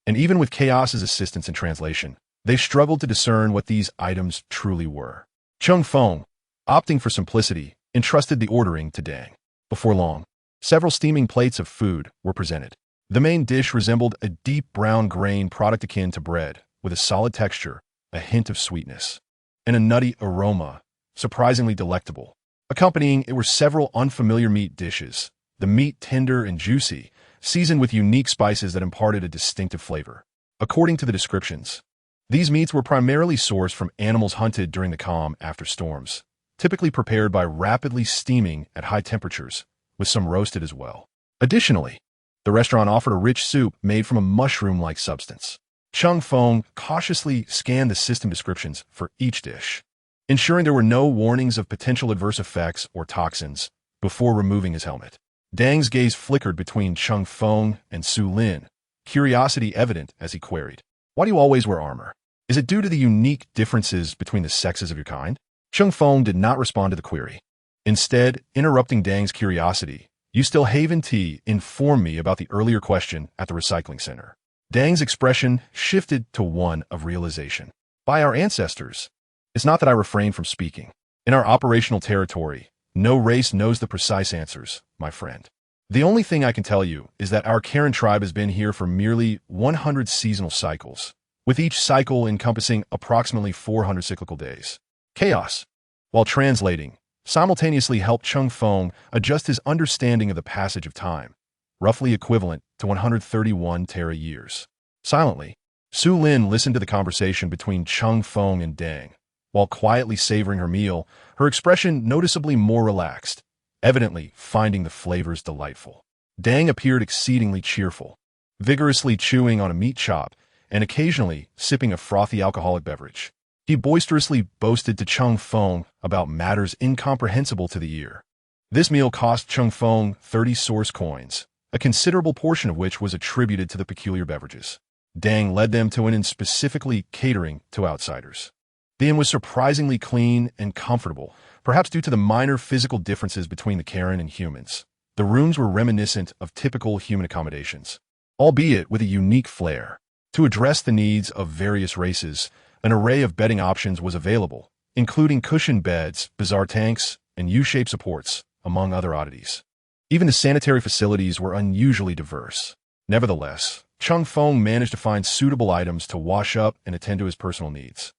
and even with Chaos's assistance in translation, they struggled to discern what these items truly were. Cheng Feng, opting for simplicity, entrusted the ordering to Dang. Before long, several steaming plates of food were presented. The main dish resembled a deep brown grain product akin to bread, with a solid texture, a hint of sweetness, and a nutty aroma, surprisingly delectable. Accompanying it were several unfamiliar meat dishes, the meat tender and juicy, seasoned with unique spices that imparted a distinctive flavor. According to the descriptions, these meats were primarily sourced from animals hunted during the calm after storms, typically prepared by rapidly steaming at high temperatures, with some roasted as well. Additionally, the restaurant offered a rich soup made from a mushroom-like substance. Cheng Feng cautiously scanned the system descriptions for each dish, ensuring there were no warnings of potential adverse effects or toxins before removing his helmet. Dang's gaze flickered between Cheng Feng and Su Lin, curiosity evident as he queried, "Why do you always wear armor? Is it due to the unique differences between the sexes of your kind?" Cheng Feng did not respond to the query. Instead, interrupting Dang's curiosity, "You still Haven T informed me about the earlier question at the recycling center." Dang's expression shifted to one of realization. "By our ancestors, it's not that I refrain from speaking. In our operational territory, no race knows the precise answers, my friend. The only thing I can tell you is that our Karen tribe has been here for merely 100 seasonal cycles, with each cycle encompassing approximately 400 cyclical days." Chaos, while translating, simultaneously helped Cheng Feng adjust his understanding of the passage of time, roughly equivalent to 131 Terra years. Silently, Su Lin listened to the conversation between Cheng Feng and Dang. While quietly savoring her meal, her expression noticeably more relaxed, evidently finding the flavors delightful. Dang appeared exceedingly cheerful, vigorously chewing on a meat chop and occasionally sipping a frothy alcoholic beverage. He boisterously boasted to Cheng Feng about matters incomprehensible to the ear. This meal cost Cheng Feng 30 source coins, a considerable portion of which was attributed to the peculiar beverages. Dang led them to an inn specifically catering to outsiders. The inn was surprisingly clean and comfortable, perhaps due to the minor physical differences between the Karen and humans. The rooms were reminiscent of typical human accommodations, albeit with a unique flair. To address the needs of various races, an array of bedding options was available, including cushioned beds, bizarre tanks, and U-shaped supports, among other oddities. Even the sanitary facilities were unusually diverse. Nevertheless, Cheng Feng managed to find suitable items to wash up and attend to his personal needs.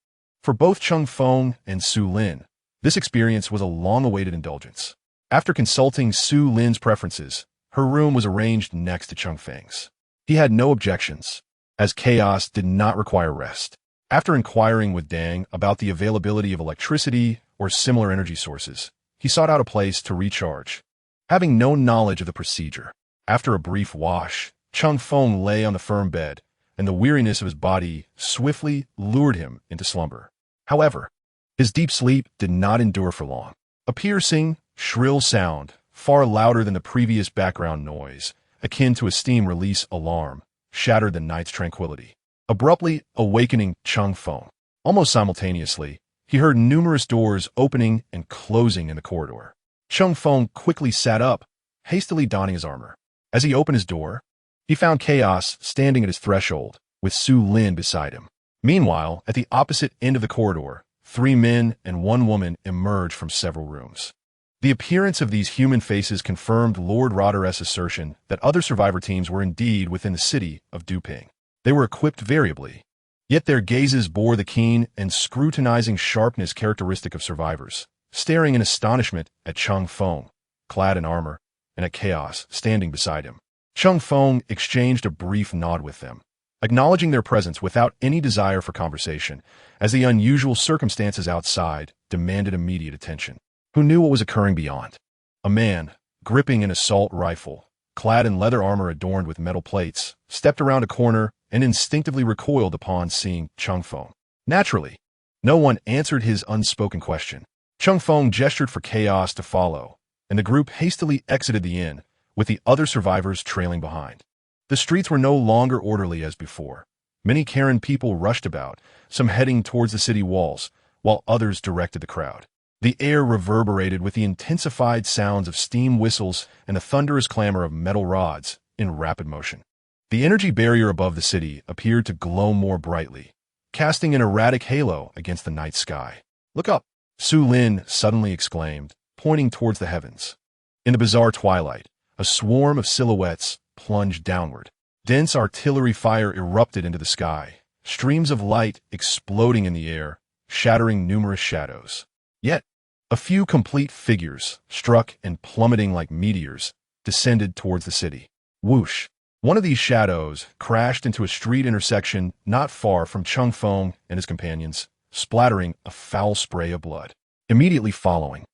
For both Cheng Feng and Su Lin, this experience was a long-awaited indulgence. After consulting Su Lin's preferences, her room was arranged next to Cheng Feng's. He had no objections, as Chaos did not require rest. After inquiring with Dang about the availability of electricity or similar energy sources, he sought out a place to recharge. Having no knowledge of the procedure, after a brief wash, Cheng Feng lay on the firm bed, and the weariness of his body swiftly lured him into slumber. However, his deep sleep did not endure for long. A piercing, shrill sound, far louder than the previous background noise, akin to a steam release alarm, shattered the night's tranquility, abruptly awakening Cheng Feng. Almost simultaneously, he heard numerous doors opening and closing in the corridor. Cheng Feng quickly sat up, hastily donning his armor. As he opened his door, he found Chaos standing at his threshold, with Su Lin beside him. Meanwhile, at the opposite end of the corridor, 3 men and 1 woman emerged from several rooms. The appearance of these human faces confirmed Lord Roder's assertion that other survivor teams were indeed within the city of Duping. They were equipped variably, Yet their gazes bore the keen and scrutinizing sharpness characteristic of survivors, staring in astonishment at Cheng Feng, clad in armor, and at Chaos, standing beside him. Cheng Feng exchanged a brief nod with them, acknowledging their presence without any desire for conversation, as the unusual circumstances outside demanded immediate attention. Who knew what was occurring beyond? A man, gripping an assault rifle, clad in leather armor adorned with metal plates, stepped around a corner and instinctively recoiled upon seeing Cheng Feng. Naturally, no one answered his unspoken question. Cheng Feng gestured for Chaos to follow, and the group hastily exited the inn, with the other survivors trailing behind. The streets were no longer orderly as before. Many Karen people rushed about, some heading towards the city walls, while others directed the crowd. The air reverberated with the intensified sounds of steam whistles and the thunderous clamor of metal rods in rapid motion. The energy barrier above the city appeared to glow more brightly, casting an erratic halo against the night sky. "Look up!" Su Lin suddenly exclaimed, pointing towards the heavens. In the bizarre twilight, a swarm of silhouettes plunged downward. Dense artillery fire erupted into the sky, streams of light exploding in the air, shattering numerous shadows. Yet, a few complete figures, struck and plummeting like meteors, descended towards the city. Whoosh! One of these shadows crashed into a street intersection not far from Cheng Feng and his companions, splattering a foul spray of blood. Immediately following,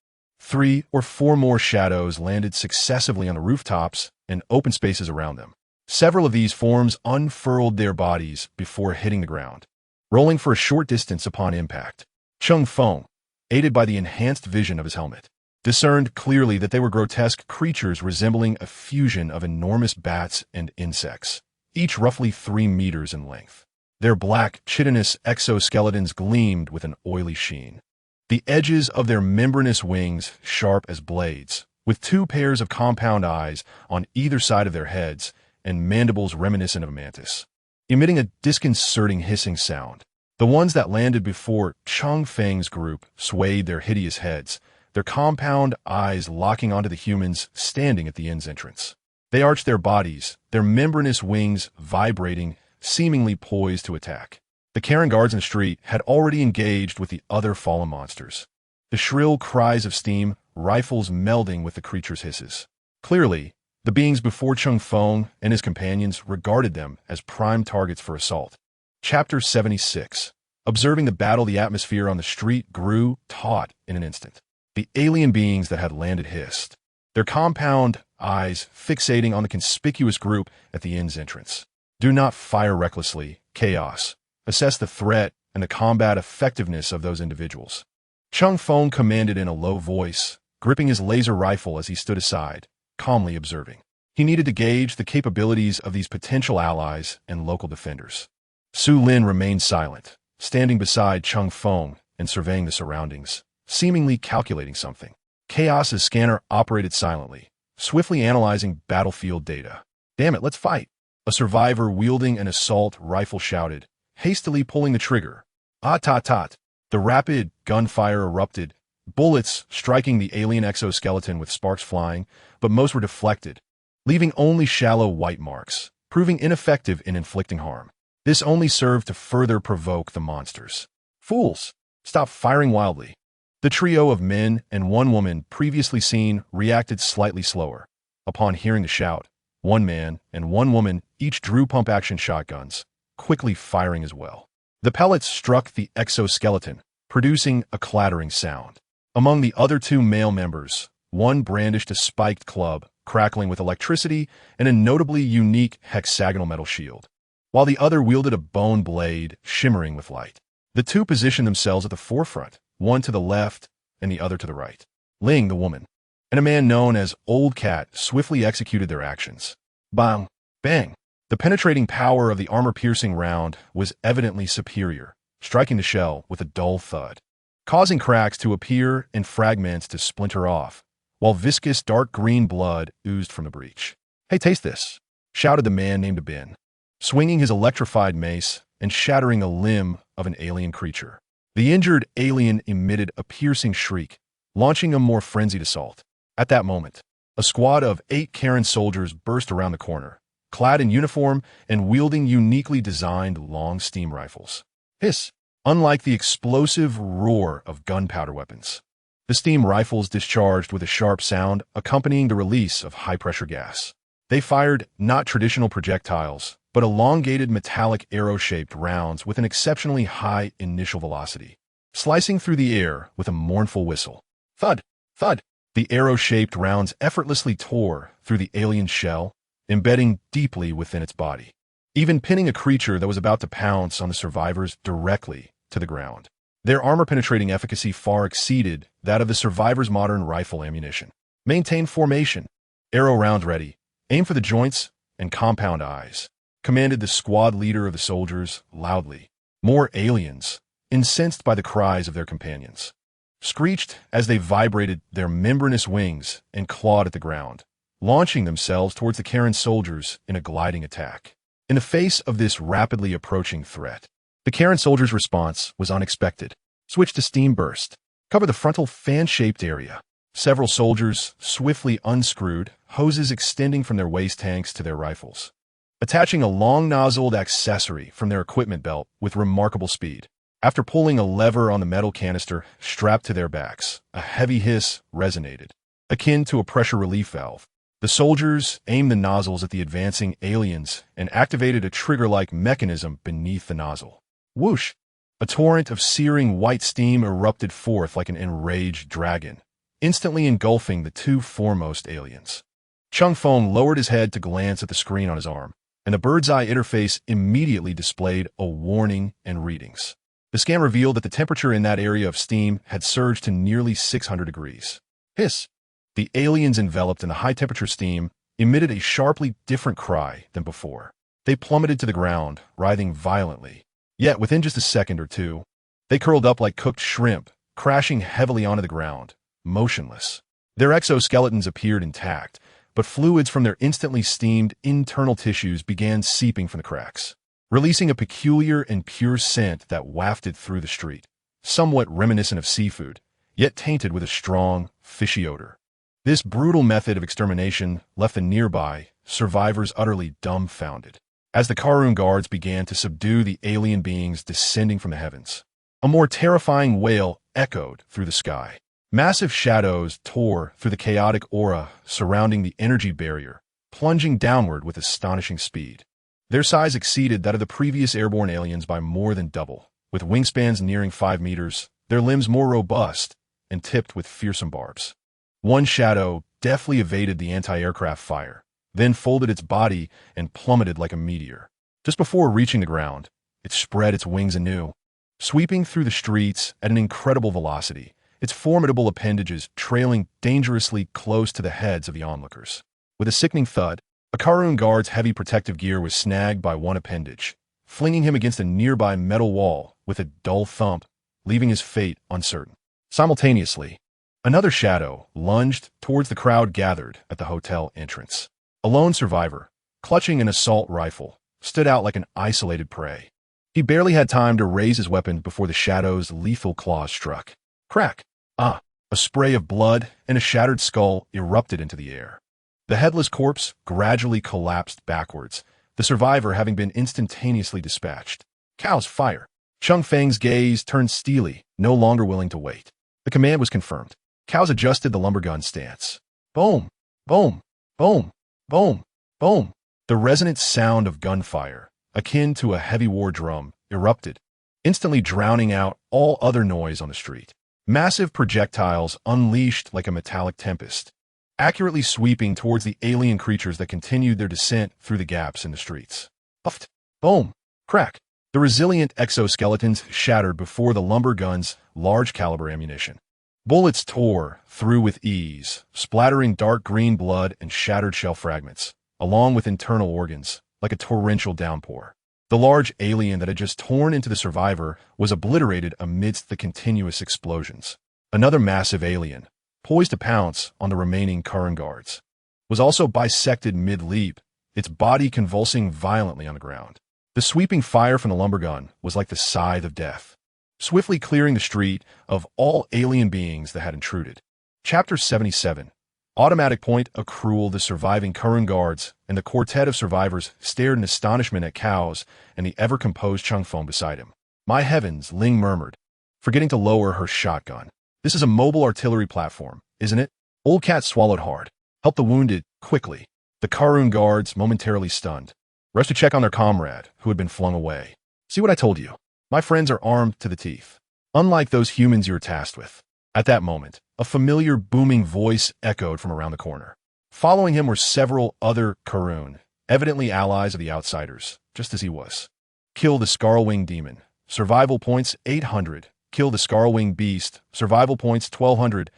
3 or 4 more shadows landed successively on the rooftops and open spaces around them. Several of these forms unfurled their bodies before hitting the ground, rolling for a short distance upon impact. Cheng Feng, aided by the enhanced vision of his helmet, discerned clearly that they were grotesque creatures resembling a fusion of enormous bats and insects, each roughly 3 meters in length. Their black, chitinous exoskeletons gleamed with an oily sheen. The edges of their membranous wings sharp as blades, with 2 pairs of compound eyes on either side of their heads and mandibles reminiscent of a mantis, emitting a disconcerting hissing sound. The ones that landed before Cheng Feng's group swayed their hideous heads, their compound eyes locking onto the humans standing at the inn's entrance. They arched their bodies, their membranous wings vibrating, seemingly poised to attack. The Karen guards in the street had already engaged with the other fallen monsters. The shrill cries of steam, rifles melding with the creatures' hisses. Clearly, the beings before Cheng Feng and his companions regarded them as prime targets for assault. Chapter 76. Observing the battle, the atmosphere on the street grew taut in an instant. The alien beings that had landed hissed, their compound eyes fixating on the conspicuous group at the inn's entrance. Do not fire recklessly, Chaos. Assess the threat and the combat effectiveness of those individuals. Cheng Feng commanded in a low voice, gripping his laser rifle as he stood aside, calmly observing. He needed to gauge the capabilities of these potential allies and local defenders. Su Lin remained silent, standing beside Cheng Feng and surveying the surroundings, seemingly calculating something. Chaos's scanner operated silently, swiftly analyzing battlefield data. "Damn it, let's fight!" A survivor wielding an assault rifle shouted, hastily pulling the trigger. Ah-tot-tot. The rapid gunfire erupted, bullets striking the alien exoskeleton with sparks flying, but most were deflected, leaving only shallow white marks, proving ineffective in inflicting harm. This only served to further provoke the monsters. "Fools! Stop firing wildly." The trio of men and 1 woman previously seen reacted slightly slower. Upon hearing the shout, 1 man and 1 woman each drew pump-action shotguns, quickly firing as well. The pellets struck the exoskeleton, producing a clattering sound. Among the other 2 male members, 1 brandished a spiked club, crackling with electricity and a notably unique hexagonal metal shield, while the other wielded a bone blade shimmering with light. The 2 positioned themselves at the forefront, 1 to the left and the other to the right. Ling, the woman, and a man known as Old Cat swiftly executed their actions. Bang! Bang! The penetrating power of the armor-piercing round was evidently superior, striking the shell with a dull thud, causing cracks to appear and fragments to splinter off, while viscous dark green blood oozed from the breach. "Hey, taste this!" shouted the man named Ben, swinging his electrified mace and shattering a limb of an alien creature. The injured alien emitted a piercing shriek, launching a more frenzied assault. At that moment, a squad of 8 Karen soldiers burst around the corner, clad in uniform and wielding uniquely designed long steam rifles. Hiss! Unlike the explosive roar of gunpowder weapons, the steam rifles discharged with a sharp sound accompanying the release of high-pressure gas. They fired not traditional projectiles, but elongated metallic arrow-shaped rounds with an exceptionally high initial velocity, slicing through the air with a mournful whistle. Thud! Thud! The arrow-shaped rounds effortlessly tore through the alien shell, embedding deeply within its body, even pinning a creature that was about to pounce on the survivors directly to the ground. Their armor-penetrating efficacy far exceeded that of the survivors' modern rifle ammunition. Maintain formation. Arrow round ready. Aim for the joints and compound eyes, commanded the squad leader of the soldiers loudly. More aliens, incensed by the cries of their companions, screeched as they vibrated their membranous wings and clawed at the ground, launching themselves towards the Karen soldiers in a gliding attack. In the face of this rapidly approaching threat, the Karen soldiers' response was unexpected. Switch to steam burst. Cover the frontal fan-shaped area. Several soldiers swiftly unscrewed, hoses extending from their waist tanks to their rifles, attaching a long-nozzled accessory from their equipment belt with remarkable speed. After pulling a lever on the metal canister strapped to their backs, a heavy hiss resonated, akin to a pressure relief valve. The soldiers aimed the nozzles at the advancing aliens and activated a trigger-like mechanism beneath the nozzle. Whoosh! A torrent of searing white steam erupted forth like an enraged dragon, instantly engulfing the two foremost aliens. Cheng Feng lowered his head to glance at the screen on his arm, and the bird's-eye interface immediately displayed a warning and readings. The scan revealed that the temperature in that area of steam had surged to nearly 600 degrees. Hiss! The aliens enveloped in the high-temperature steam emitted a sharply different cry than before. They plummeted to the ground, writhing violently. Yet within just a second or two, they curled up like cooked shrimp, crashing heavily onto the ground, motionless. Their exoskeletons appeared intact, but fluids from their instantly steamed internal tissues began seeping from the cracks, releasing a peculiar and pure scent that wafted through the street, somewhat reminiscent of seafood, yet tainted with a strong, fishy odor. This brutal method of extermination left the nearby survivors utterly dumbfounded, as the Karun guards began to subdue the alien beings descending from the heavens. A more terrifying wail echoed through the sky. Massive shadows tore through the chaotic aura surrounding the energy barrier, plunging downward with astonishing speed. Their size exceeded that of the previous airborne aliens by more than double. With wingspans nearing 5 meters, their limbs more robust and tipped with fearsome barbs. One shadow deftly evaded the anti-aircraft fire, then folded its body and plummeted like a meteor. Just before reaching the ground, it spread its wings anew, sweeping through the streets at an incredible velocity, its formidable appendages trailing dangerously close to the heads of the onlookers. With a sickening thud, a Karun guard's heavy protective gear was snagged by one appendage, flinging him against a nearby metal wall with a dull thump, leaving his fate uncertain. Simultaneously, another shadow lunged towards the crowd gathered at the hotel entrance. A lone survivor, clutching an assault rifle, stood out like an isolated prey. He barely had time to raise his weapon before the shadow's lethal claws struck. Crack! Ah! A spray of blood and a shattered skull erupted into the air. The headless corpse gradually collapsed backwards, the survivor having been instantaneously dispatched. Cows fire! Cheng Feng's gaze turned steely, no longer willing to wait. The command was confirmed. Cows adjusted the lumbergun stance. Boom! Boom! Boom! Boom! Boom! The resonant sound of gunfire, akin to a heavy war drum, erupted, instantly drowning out all other noise on the street. Massive projectiles unleashed like a metallic tempest, accurately sweeping towards the alien creatures that continued their descent through the gaps in the streets. Puffed! Boom! Crack! The resilient exoskeletons shattered before the lumber gun's large-caliber ammunition. Bullets tore through with ease, splattering dark green blood and shattered shell fragments, along with internal organs, like a torrential downpour. The large alien that had just torn into the survivor was obliterated amidst the continuous explosions. Another massive alien, poised to pounce on the remaining Karun guards, was also bisected mid-leap, its body convulsing violently on the ground. The sweeping fire from the lumbergun was like the scythe of death, swiftly clearing the street of all alien beings that had intruded. Chapter 77. Automatic point accrual. The surviving Kurun guards and the quartet of survivors stared in astonishment at Cows and the ever-composed Cheng Feng beside him. My heavens, Ling murmured, forgetting to lower her shotgun. This is a mobile artillery platform, isn't it? Old Cat swallowed hard. Help the wounded, quickly. The Kurun guards, momentarily stunned, rushed to check on their comrade, who had been flung away. See what I told you? My friends are armed to the teeth, unlike those humans you were tasked with. At that moment, a familiar booming voice echoed from around the corner. Following him were several other Kurun, evidently allies of the outsiders, just as he was. Kill the Scarlwing Demon. Survival points 800. Kill the Scarlwing Beast. Survival points 1200.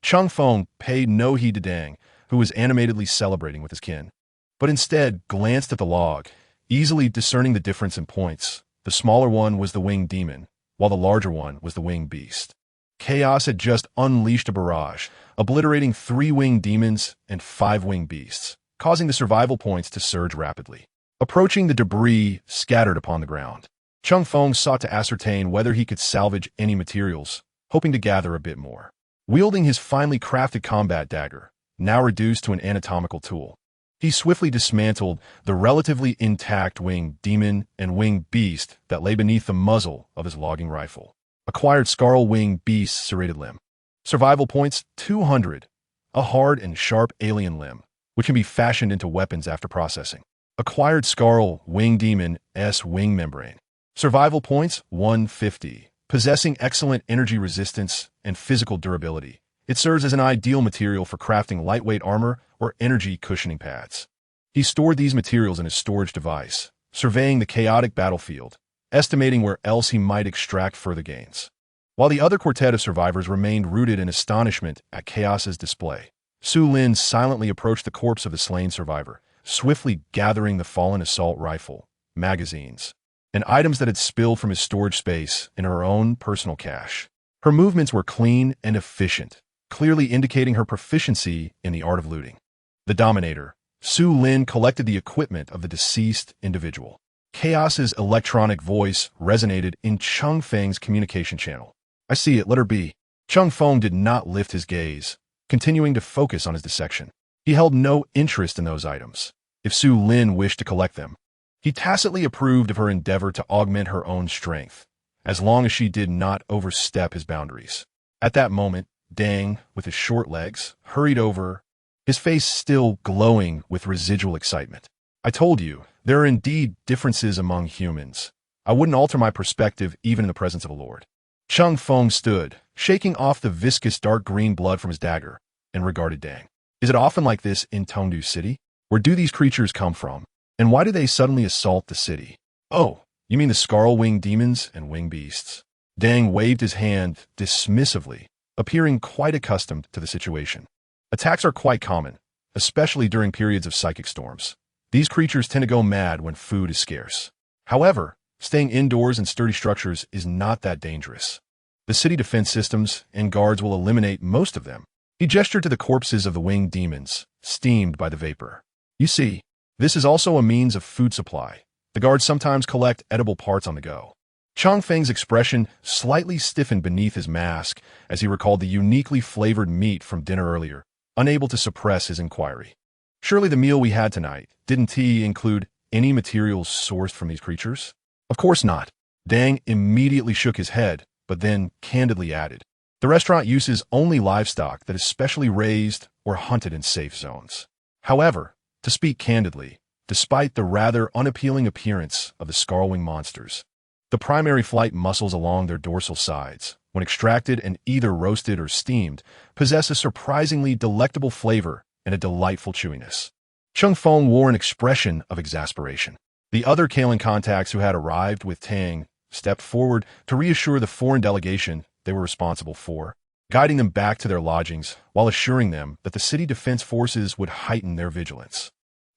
Cheng Feng paid no heed to Dang, who was animatedly celebrating with his kin, but instead glanced at the log, easily discerning the difference in points. The smaller one was the Winged Demon, while the larger one was the Winged Beast. Chaos had just unleashed a barrage, obliterating 3 Winged Demons and 5 Winged Beasts, causing the survival points to surge rapidly. Approaching the debris scattered upon the ground, Cheng Feng sought to ascertain whether he could salvage any materials, hoping to gather a bit more. Wielding his finely crafted combat dagger, now reduced to an anatomical tool, he swiftly dismantled the relatively intact Winged Demon and Winged Beast that lay beneath the muzzle of his logging rifle. Acquired Scarlwing Beast serrated limb. Survival points 200. A hard and sharp alien limb, which can be fashioned into weapons after processing. Acquired Scarlwing Demon S wing membrane. Survival points 150. Possessing excellent energy resistance and physical durability, it serves as an ideal material for crafting lightweight armor or energy cushioning pads. He stored these materials in his storage device, surveying the chaotic battlefield, estimating where else he might extract further gains. While the other quartet of survivors remained rooted in astonishment at Chaos's display, Su Lin silently approached the corpse of the slain survivor, swiftly gathering the fallen assault rifle, magazines, and items that had spilled from his storage space in her own personal cache. Her movements were clean and efficient, clearly indicating her proficiency in the art of looting. The Dominator, Su Lin, collected the equipment of the deceased individual. Chaos's electronic voice resonated in Cheng Feng's communication channel. I see it, let her be. Cheng Feng did not lift his gaze, continuing to focus on his dissection. He held no interest in those items. If Su Lin wished to collect them, he tacitly approved of her endeavor to augment her own strength, as long as she did not overstep his boundaries. At that moment, Dang, with his short legs, hurried over, his face still glowing with residual excitement. I told you, there are indeed differences among humans. I wouldn't alter my perspective even in the presence of a lord. Cheng Feng stood, shaking off the viscous dark green blood from his dagger, and regarded Dang. Is it often like this in Tongdu City? Where do these creatures come from? And why do they suddenly assault the city? Oh, you mean the Scarlwing Demons and Wing Beasts? Dang waved his hand dismissively, appearing quite accustomed to the situation. Attacks are quite common, especially during periods of psychic storms. These creatures tend to go mad when food is scarce. However, staying indoors in sturdy structures is not that dangerous. The city defense systems and guards will eliminate most of them. He gestured to the corpses of the Winged Demons, steamed by the vapor. You see, this is also a means of food supply. The guards sometimes collect edible parts on the go. Cheng Feng's expression slightly stiffened beneath his mask as he recalled the uniquely flavored meat from dinner earlier, unable to suppress his inquiry. Surely the meal we had tonight, didn't he include any materials sourced from these creatures? Of course not. Dang immediately shook his head, but then candidly added, the restaurant uses only livestock that is specially raised or hunted in safe zones. However, to speak candidly, despite the rather unappealing appearance of the Scarlwing monsters, the primary flight muscles along their dorsal sides, when extracted and either roasted or steamed, possess a surprisingly delectable flavor and a delightful chewiness. Cheng Feng wore an expression of exasperation. The other Kalen contacts who had arrived with Tang stepped forward to reassure the foreign delegation they were responsible for, guiding them back to their lodgings while assuring them that the city defense forces would heighten their vigilance.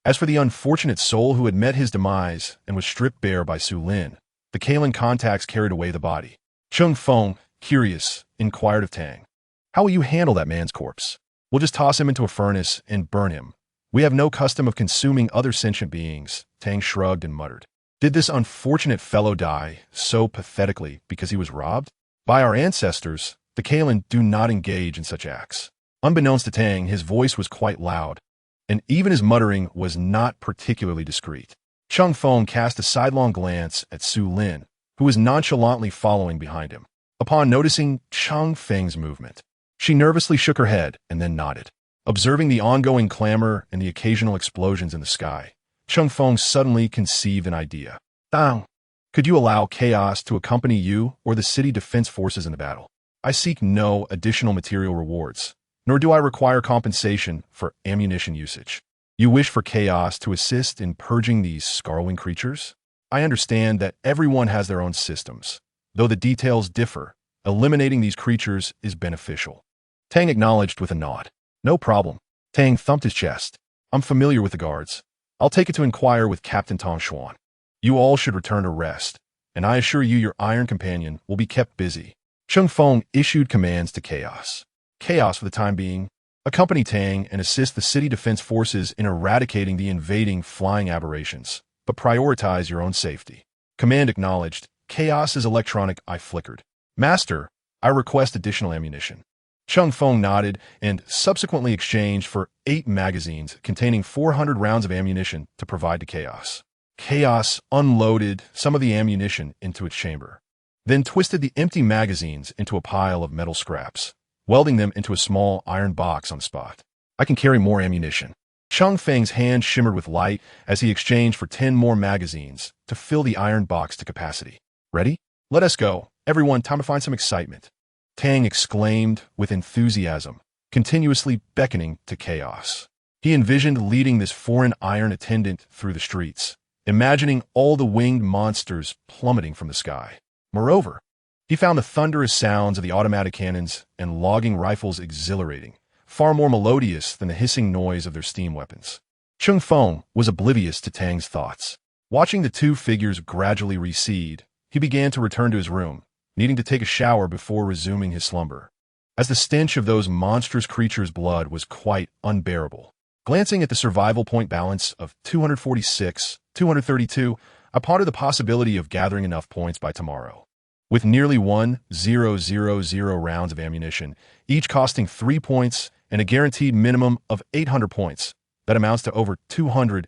As for the unfortunate soul who had met his demise and was stripped bare by Su Lin, the Kalen contacts carried away the body. Cheng Feng, curious, inquired of Tang, how will you handle that man's corpse? We'll just toss him into a furnace and burn him. We have no custom of consuming other sentient beings, Tang shrugged and muttered. Did this unfortunate fellow die so pathetically because he was robbed? By our ancestors, the Kalen do not engage in such acts. Unbeknownst to Tang, his voice was quite loud, and even his muttering was not particularly discreet. Cheng Feng cast a sidelong glance at Su Lin, who was nonchalantly following behind him. Upon noticing Cheng Feng's movement, she nervously shook her head and then nodded. Observing the ongoing clamor and the occasional explosions in the sky, Cheng Feng suddenly conceived an idea. Dang, could you allow chaos to accompany you or the city defense forces in the battle? I seek no additional material rewards, nor do I require compensation for ammunition usage. You wish for chaos to assist in purging these scarwing creatures? I understand that everyone has their own systems. Though the details differ, eliminating these creatures is beneficial. Tang acknowledged with a nod. No problem. Tang thumped his chest. I'm familiar with the guards. I'll take it to inquire with Captain Tong Xuan. You all should return to rest, and I assure you your iron companion will be kept busy. Cheng Feng issued commands to Chaos. Chaos, for the time being, accompany Tang and assist the city defense forces in eradicating the invading flying aberrations, but prioritize your own safety. Command acknowledged. Chaos's electronic eye flickered. Master, I request additional ammunition. Cheng Feng nodded and subsequently exchanged for 8 magazines containing 400 rounds of ammunition to provide to Chaos. Chaos unloaded some of the ammunition into its chamber, then twisted the empty magazines into a pile of metal scraps, welding them into a small iron box on the spot. I can carry more ammunition. Cheng Feng's hand shimmered with light as he exchanged for 10 more magazines to fill the iron box to capacity. Ready? Let us go. Everyone, time to find some excitement. Tang exclaimed with enthusiasm, continuously beckoning to Chaos. He envisioned leading this foreign iron attendant through the streets, imagining all the winged monsters plummeting from the sky. Moreover, he found the thunderous sounds of the automatic cannons and logging rifles exhilarating, far more melodious than the hissing noise of their steam weapons. Cheng Feng was oblivious to Tang's thoughts. Watching the two figures gradually recede, he began to return to his room, needing to take a shower before resuming his slumber, as the stench of those monstrous creatures' blood was quite unbearable. Glancing at the survival point balance of 246, 232, I pondered the possibility of gathering enough points by tomorrow. With nearly 1,000 rounds of ammunition, each costing 3 points and a guaranteed minimum of 800 points, that amounts to over 200,000.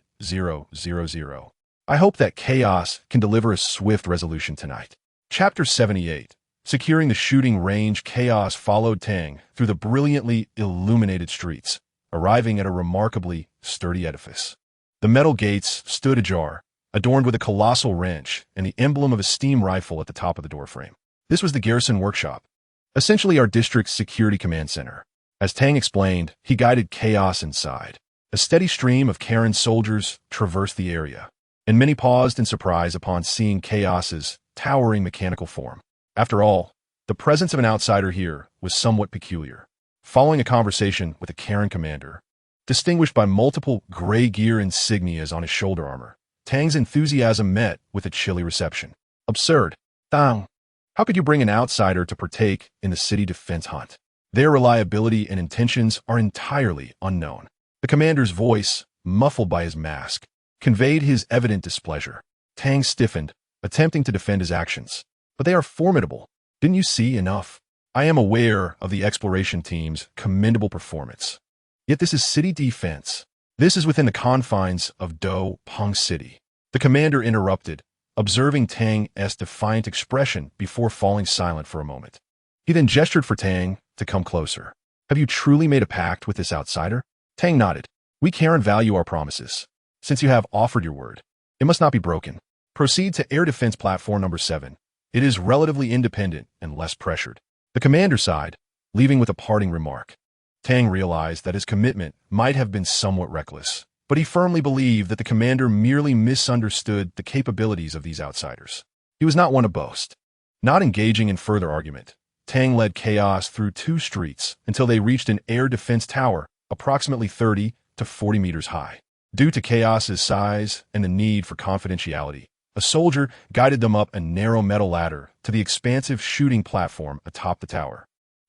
I hope that Chaos can deliver a swift resolution tonight. Chapter 78. Securing the shooting range. Chaos followed Tang through the brilliantly illuminated streets, arriving at a remarkably sturdy edifice. The metal gates stood ajar, adorned with a colossal wrench and the emblem of a steam rifle at the top of the doorframe. This was the garrison workshop, essentially our district's security command center. As Tang explained, he guided Chaos inside. A steady stream of Karen soldiers traversed the area, and many paused in surprise upon seeing Chaos's towering mechanical form. After all, the presence of an outsider here was somewhat peculiar. Following a conversation with a Karen commander, distinguished by multiple gray gear insignias on his shoulder armor, Tang's enthusiasm met with a chilly reception. Absurd. Tang, how could you bring an outsider to partake in the city defense hunt? Their reliability and intentions are entirely unknown. The commander's voice, muffled by his mask, conveyed his evident displeasure. Tang stiffened, attempting to defend his actions. But they are formidable. Didn't you see enough? I am aware of the exploration team's commendable performance. Yet this is city defense. This is within the confines of Do Peng City. The commander interrupted, observing Tang's defiant expression before falling silent for a moment. He then gestured for Tang to come closer. Have you truly made a pact with this outsider? Tang nodded. We care and value our promises. Since you have offered your word, it must not be broken. Proceed to Air Defense Platform number 7. It is relatively independent and less pressured. The commander sighed, leaving with a parting remark. Tang realized that his commitment might have been somewhat reckless, but he firmly believed that the commander merely misunderstood the capabilities of these outsiders. He was not one to boast. Not engaging in further argument, Tang led Chaos through 2 streets until they reached an air defense tower approximately 30 to 40 meters high. Due to Chaos's size and the need for confidentiality, a soldier guided them up a narrow metal ladder to the expansive shooting platform atop the tower.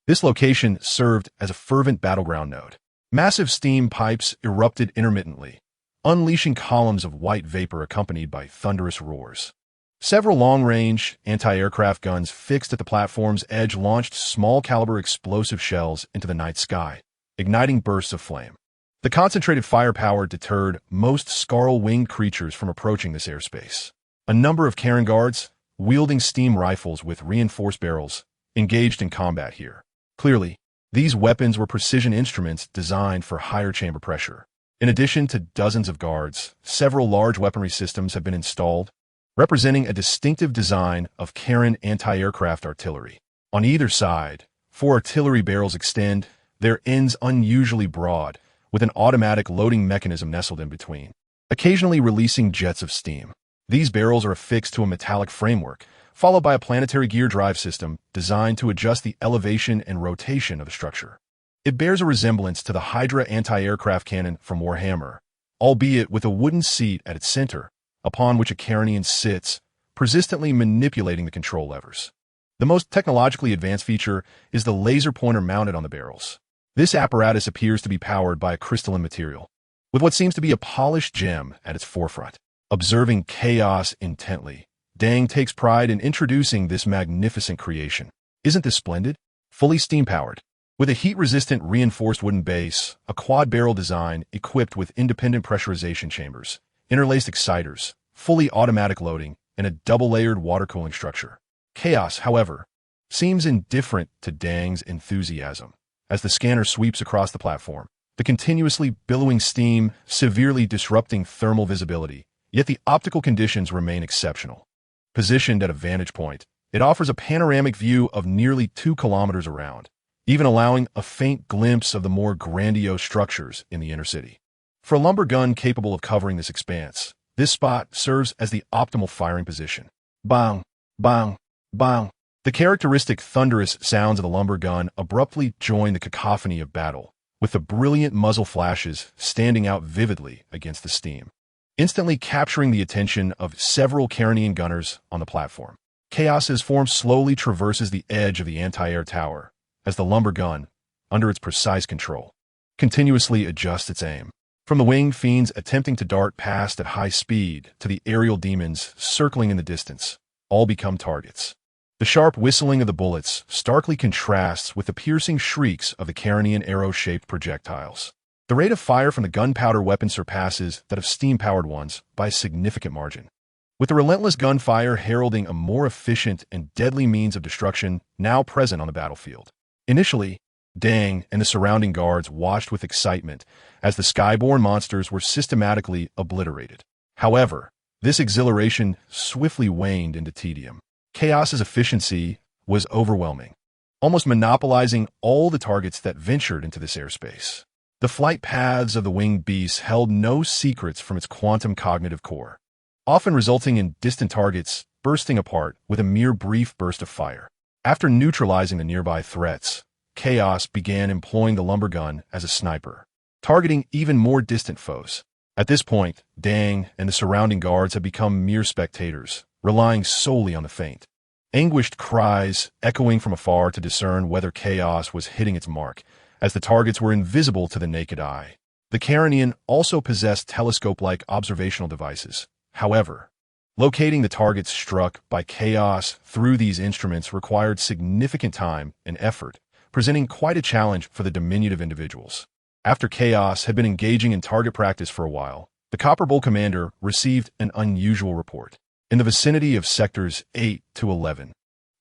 This location served as a fervent battleground node. Massive steam pipes erupted intermittently, unleashing columns of white vapor accompanied by thunderous roars. Several long-range anti-aircraft guns fixed at the platform's edge launched small-caliber explosive shells into the night sky, igniting bursts of flame. The concentrated firepower deterred most scarl-winged creatures from approaching this airspace. A number of Karen guards, wielding steam rifles with reinforced barrels, engaged in combat here. Clearly, these weapons were precision instruments designed for higher chamber pressure. In addition to dozens of guards, several large weaponry systems have been installed, representing a distinctive design of Karen anti-aircraft artillery. On either side, 4 artillery barrels extend, their ends unusually broad, with an automatic loading mechanism nestled in between, occasionally releasing jets of steam. These barrels are affixed to a metallic framework, followed by a planetary gear drive system designed to adjust the elevation and rotation of the structure. It bears a resemblance to the Hydra anti-aircraft cannon from Warhammer, albeit with a wooden seat at its center, upon which a Carnian sits, persistently manipulating the control levers. The most technologically advanced feature is the laser pointer mounted on the barrels. This apparatus appears to be powered by a crystalline material, with what seems to be a polished gem at its forefront. Observing chaos intently, Dang takes pride in introducing this magnificent creation. Isn't this splendid? Fully steam-powered. With a heat-resistant reinforced wooden base, a quad-barrel design equipped with independent pressurization chambers, interlaced exciters, fully automatic loading, and a double-layered water cooling structure. Chaos, however, seems indifferent to Dang's enthusiasm. As the scanner sweeps across the platform, the continuously billowing steam severely disrupting thermal visibility, yet the optical conditions remain exceptional. Positioned at a vantage point, it offers a panoramic view of nearly 2 kilometers around, even allowing a faint glimpse of the more grandiose structures in the inner city. For a lumber gun capable of covering this expanse, this spot serves as the optimal firing position. Bang, bang, bang. The characteristic thunderous sounds of the lumber gun abruptly join the cacophony of battle, with the brilliant muzzle flashes standing out vividly against the steam, instantly capturing the attention of several Carnian gunners on the platform. Chaos's form slowly traverses the edge of the anti-air tower, as the lumber gun, under its precise control, continuously adjusts its aim. From the winged fiends attempting to dart past at high speed to the aerial demons circling in the distance, all become targets. The sharp whistling of the bullets starkly contrasts with the piercing shrieks of the Carnian arrow-shaped projectiles. The rate of fire from the gunpowder weapon surpasses that of steam-powered ones by a significant margin, with the relentless gunfire heralding a more efficient and deadly means of destruction now present on the battlefield. Initially, Dang and the surrounding guards watched with excitement as the skyborne monsters were systematically obliterated. However, this exhilaration swiftly waned into tedium. Chaos's efficiency was overwhelming, almost monopolizing all the targets that ventured into this airspace. The flight paths of the winged beasts held no secrets from its quantum cognitive core, often resulting in distant targets bursting apart with a mere brief burst of fire. After neutralizing the nearby threats, Chaos began employing the lumber gun as a sniper, targeting even more distant foes. At this point, Dang and the surrounding guards had become mere spectators, relying solely on the feint. Anguished cries echoing from afar to discern whether Chaos was hitting its mark, as the targets were invisible to the naked eye. The Carnian also possessed telescope-like observational devices. However, locating the targets struck by Chaos through these instruments required significant time and effort, presenting quite a challenge for the diminutive individuals. After Chaos had been engaging in target practice for a while, the Copper Bowl commander received an unusual report. In the vicinity of sectors 8 to 11,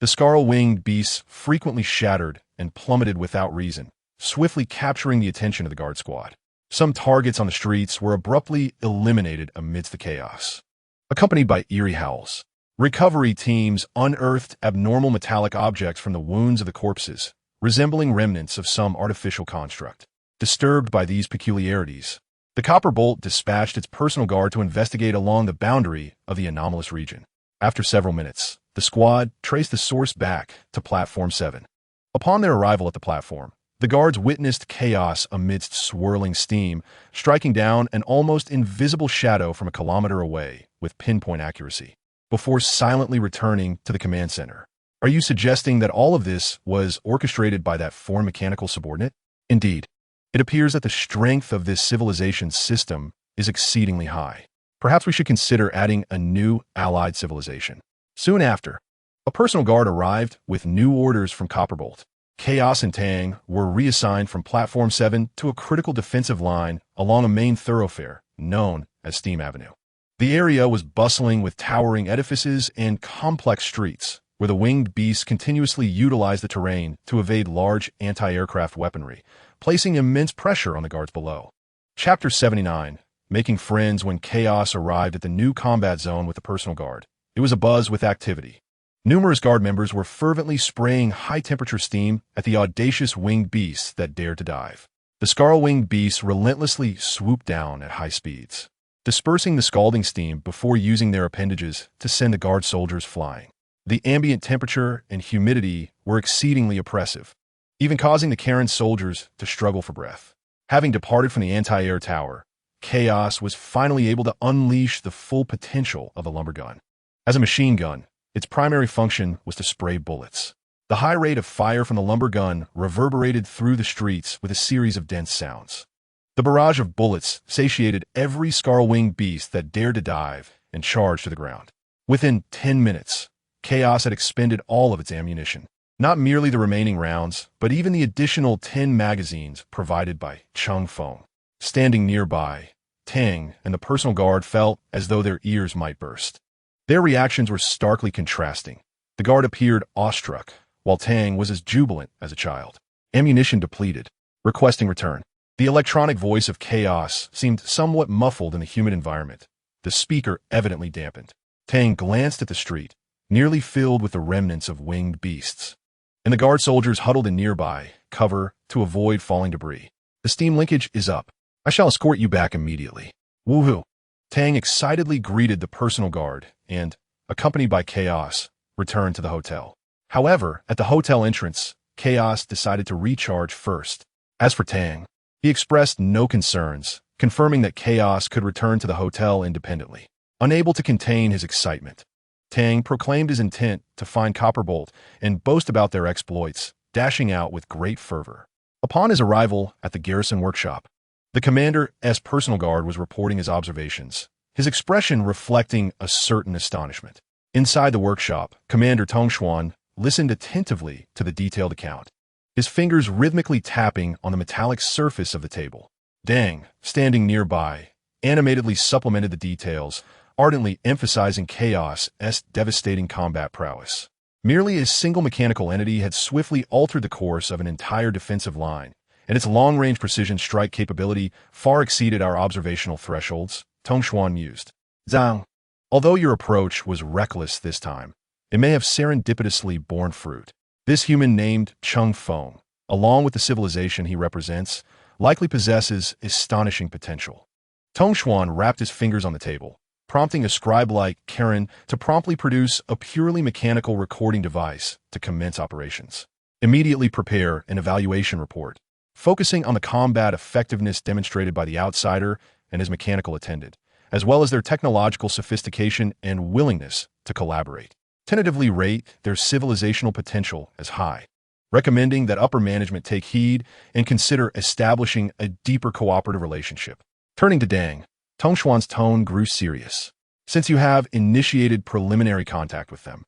the scarl-winged beasts frequently shattered and plummeted without reason, swiftly capturing the attention of the guard squad. Some targets on the streets were abruptly eliminated amidst the chaos, accompanied by eerie howls. Recovery teams unearthed abnormal metallic objects from the wounds of the corpses, resembling remnants of some artificial construct. Disturbed by these peculiarities, the Copper Bolt dispatched its personal guard to investigate along the boundary of the anomalous region. After several minutes, the squad traced the source back to Platform 7. Upon their arrival at the platform, the guards witnessed chaos amidst swirling steam, striking down an almost invisible shadow from a kilometer away with pinpoint accuracy, before silently returning to the command center. Are you suggesting that all of this was orchestrated by that foreign mechanical subordinate? Indeed. It appears that the strength of this civilization's system is exceedingly high. Perhaps we should consider adding a new allied civilization. Soon after, a personal guard arrived with new orders from Copperbolt. Chaos and Tang were reassigned from Platform 7 to a critical defensive line along a main thoroughfare known as Steam Avenue. The area was bustling with towering edifices and complex streets, where the winged beasts continuously utilized the terrain to evade large anti-aircraft weaponry, placing immense pressure on the guards below. Chapter 79, Making Friends when Chaos arrived at the new combat zone with the personal guard. It was abuzz with activity. Numerous guard members were fervently spraying high-temperature steam at the audacious winged beasts that dared to dive. The scarl-winged beasts relentlessly swooped down at high speeds, dispersing the scalding steam before using their appendages to send the guard soldiers flying. The ambient temperature and humidity were exceedingly oppressive, even causing the Karen soldiers to struggle for breath. Having departed from the anti-air tower, Chaos was finally able to unleash the full potential of a lumber gun. As a machine gun, its primary function was to spray bullets. The high rate of fire from the lumber gun reverberated through the streets with a series of dense sounds. The barrage of bullets satiated every scarl-winged beast that dared to dive and charge to the ground. Within 10 minutes, Chaos had expended all of its ammunition. Not merely the remaining rounds, but even the additional 10 magazines provided by Cheng Feng. Standing nearby, Tang and the personal guard felt as though their ears might burst. Their reactions were starkly contrasting. The guard appeared awestruck, while Tang was as jubilant as a child. Ammunition depleted. Requesting return. The electronic voice of Chaos seemed somewhat muffled in the humid environment, the speaker evidently dampened. Tang glanced at the street, nearly filled with the remnants of winged beasts, and the guard soldiers huddled in nearby cover to avoid falling debris. The steam linkage is up. I shall escort you back immediately. Woohoo! Tang excitedly greeted the personal guard and, accompanied by Chaos, returned to the hotel. However, at the hotel entrance, Chaos decided to recharge first. As for Tang, he expressed no concerns, confirming that Chaos could return to the hotel independently. Unable to contain his excitement, Tang proclaimed his intent to find Copperbolt and boast about their exploits, dashing out with great fervor. Upon his arrival at the garrison workshop, the commander's personal guard was reporting his observations, his expression reflecting a certain astonishment. Inside the workshop, Commander Tongshuan listened attentively to the detailed account, his fingers rhythmically tapping on the metallic surface of the table. Dang, standing nearby, animatedly supplemented the details, ardently emphasizing Chaos's devastating combat prowess. Merely a single mechanical entity had swiftly altered the course of an entire defensive line, and its long-range precision strike capability far exceeded our observational thresholds, Tongshuan mused. Zhang, although your approach was reckless this time, it may have serendipitously borne fruit. This human named Cheng Feng, along with the civilization he represents, likely possesses astonishing potential. Tongshuan wrapped his fingers on the table, prompting a scribe-like Karen to promptly produce a purely mechanical recording device to commence operations. Immediately prepare an evaluation report, focusing on the combat effectiveness demonstrated by the outsider and his mechanical attendant, as well as their technological sophistication and willingness to collaborate. Tentatively rate their civilizational potential as high, recommending that upper management take heed and consider establishing a deeper cooperative relationship. Turning to Dang, Tongshuan's tone grew serious. Since you have initiated preliminary contact with them,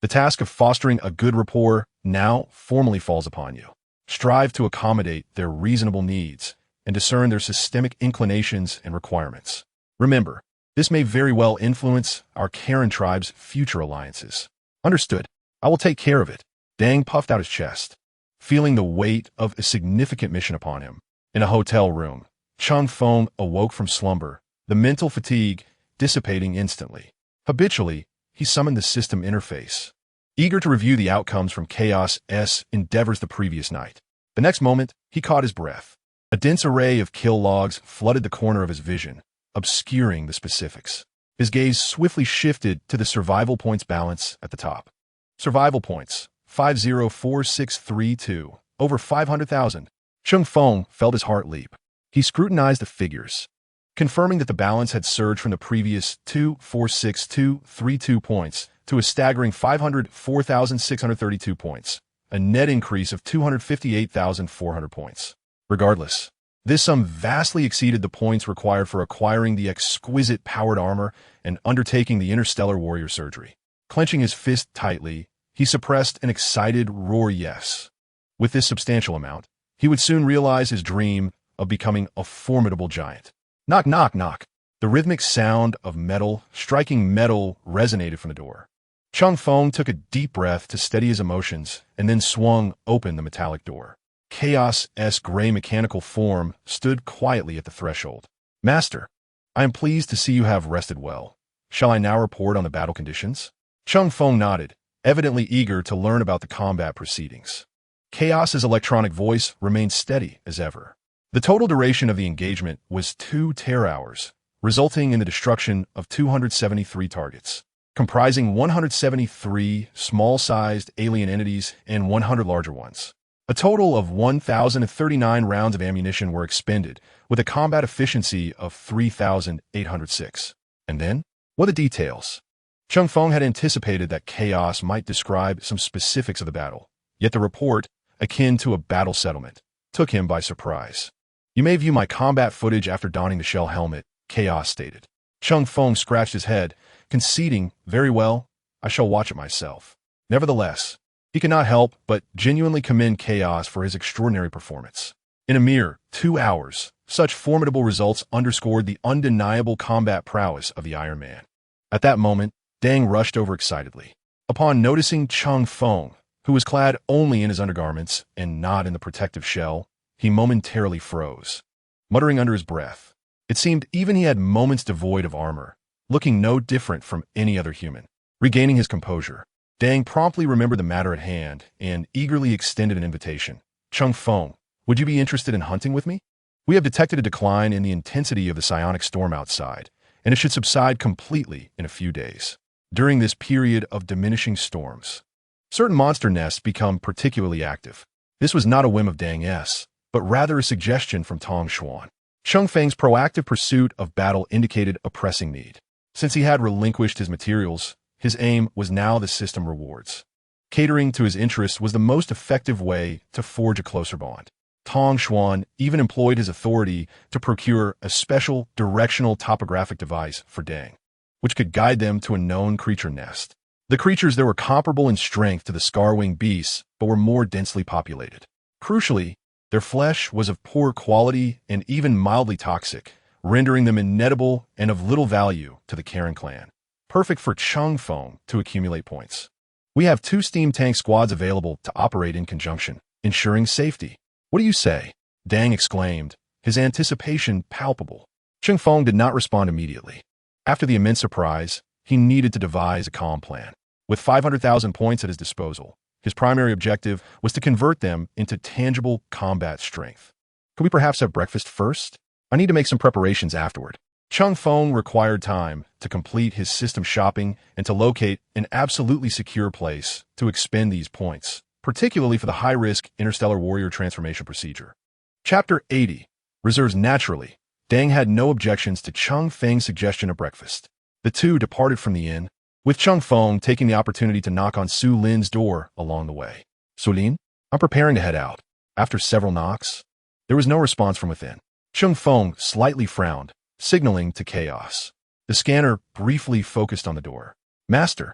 the task of fostering a good rapport now formally falls upon you. Strive to accommodate their reasonable needs and discern their systemic inclinations and requirements. Remember, this may very well influence our Karen tribe's future alliances. Understood. I will take care of it. Dang puffed out his chest, feeling the weight of a significant mission upon him. In a hotel room, Cheng Feng awoke from slumber, the mental fatigue dissipating instantly. Habitually, he summoned the system interface, eager to review the outcomes from Chaos's endeavors the previous night. The next moment, he caught his breath. A dense array of kill logs flooded the corner of his vision, obscuring the specifics. His gaze swiftly shifted to the survival points balance at the top. Survival points, 504632, over 500,000. Cheng Feng felt his heart leap. He scrutinized the figures, confirming that the balance had surged from the previous 246,232 points to a staggering 504,632 points, a net increase of 258,400 points. Regardless, this sum vastly exceeded the points required for acquiring the exquisite powered armor and undertaking the interstellar warrior surgery. Clenching his fist tightly, he suppressed an excited roar yes. With this substantial amount, he would soon realize his dream of becoming a formidable giant. Knock, knock, knock. The rhythmic sound of metal striking metal resonated from the door. Cheng Feng took a deep breath to steady his emotions and then swung open the metallic door. Chaos-esque gray mechanical form stood quietly at the threshold. Master, I am pleased to see you have rested well. Shall I now report on the battle conditions? Cheng Feng nodded, evidently eager to learn about the combat proceedings. Chaos's electronic voice remained steady as ever. The total duration of the engagement was 2 terahours, resulting in the destruction of 273 targets, comprising 173 small-sized alien entities and 100 larger ones. A total of 1,039 rounds of ammunition were expended, with a combat efficiency of 3,806. And then, what are the details? Cheng Feng had anticipated that Chaos might describe some specifics of the battle, yet the report, akin to a battle settlement, took him by surprise. You may view my combat footage after donning the shell helmet, Chaos stated. Cheng Feng scratched his head, conceding, very well, I shall watch it myself. Nevertheless, he could not help but genuinely commend Chaos for his extraordinary performance. In a mere 2 hours, such formidable results underscored the undeniable combat prowess of the Iron Man. At that moment, Deng rushed over excitedly. Upon noticing Cheng Feng, who was clad only in his undergarments and not in the protective shell, he momentarily froze, muttering under his breath. It seemed even he had moments devoid of armor, looking no different from any other human. Regaining his composure, Deng promptly remembered the matter at hand and eagerly extended an invitation. Cheng Feng, would you be interested in hunting with me? We have detected a decline in the intensity of the psionic storm outside, and it should subside completely in a few days. During this period of diminishing storms, certain monster nests become particularly active. This was not a whim of Deng's, but rather a suggestion from Tong Xuan. Cheng Feng's proactive pursuit of battle indicated a pressing need. Since he had relinquished his materials, his aim was now the system rewards. Catering to his interests was the most effective way to forge a closer bond. Tong Xuan even employed his authority to procure a special directional topographic device for Deng, which could guide them to a known creature nest. The creatures there were comparable in strength to the scar-winged beasts, but were more densely populated. Crucially, their flesh was of poor quality and even mildly toxic, rendering them inedible and of little value to the Karen clan. Perfect for Cheng Feng to accumulate points. We have 2 steam tank squads available to operate in conjunction, ensuring safety. What do you say? Deng exclaimed, his anticipation palpable. Cheng Feng did not respond immediately. After the immense surprise, he needed to devise a calm plan. With 500,000 points at his disposal, his primary objective was to convert them into tangible combat strength. Could we perhaps have breakfast first? I need to make some preparations afterward. Cheng Feng required time to complete his system shopping and to locate an absolutely secure place to expend these points, particularly for the high-risk interstellar warrior transformation procedure. Chapter 80. Reserves. Naturally, Deng had no objections to Cheng Feng's suggestion of breakfast. The two departed from the inn, with Cheng Feng taking the opportunity to knock on Su Lin's door along the way. Su Lin, I'm preparing to head out. After several knocks, there was no response from within. Cheng Feng slightly frowned, signaling to Chaos. The scanner briefly focused on the door. Master,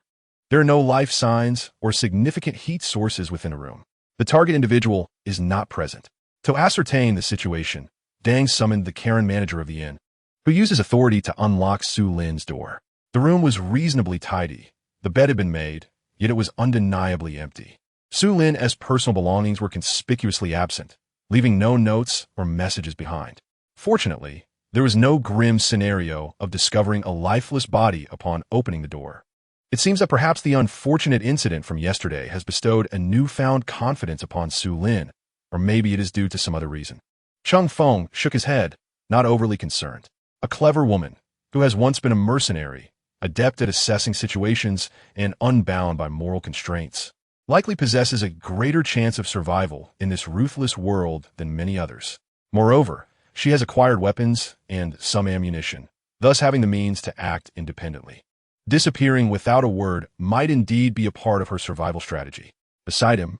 there are no life signs or significant heat sources within a room. The target individual is not present. To ascertain the situation, Deng summoned the Karen manager of the inn, who used his authority to unlock Su Lin's door. The room was reasonably tidy. The bed had been made, yet it was undeniably empty. Su Lin's personal belongings were conspicuously absent, leaving no notes or messages behind. Fortunately, there was no grim scenario of discovering a lifeless body upon opening the door. It seems that perhaps the unfortunate incident from yesterday has bestowed a newfound confidence upon Su Lin, or maybe it is due to some other reason. Cheng Feng shook his head, not overly concerned. A clever woman, who has once been a mercenary, adept at assessing situations and unbound by moral constraints, likely possesses a greater chance of survival in this ruthless world than many others. Moreover, she has acquired weapons and some ammunition, thus having the means to act independently. Disappearing without a word might indeed be a part of her survival strategy. Beside him,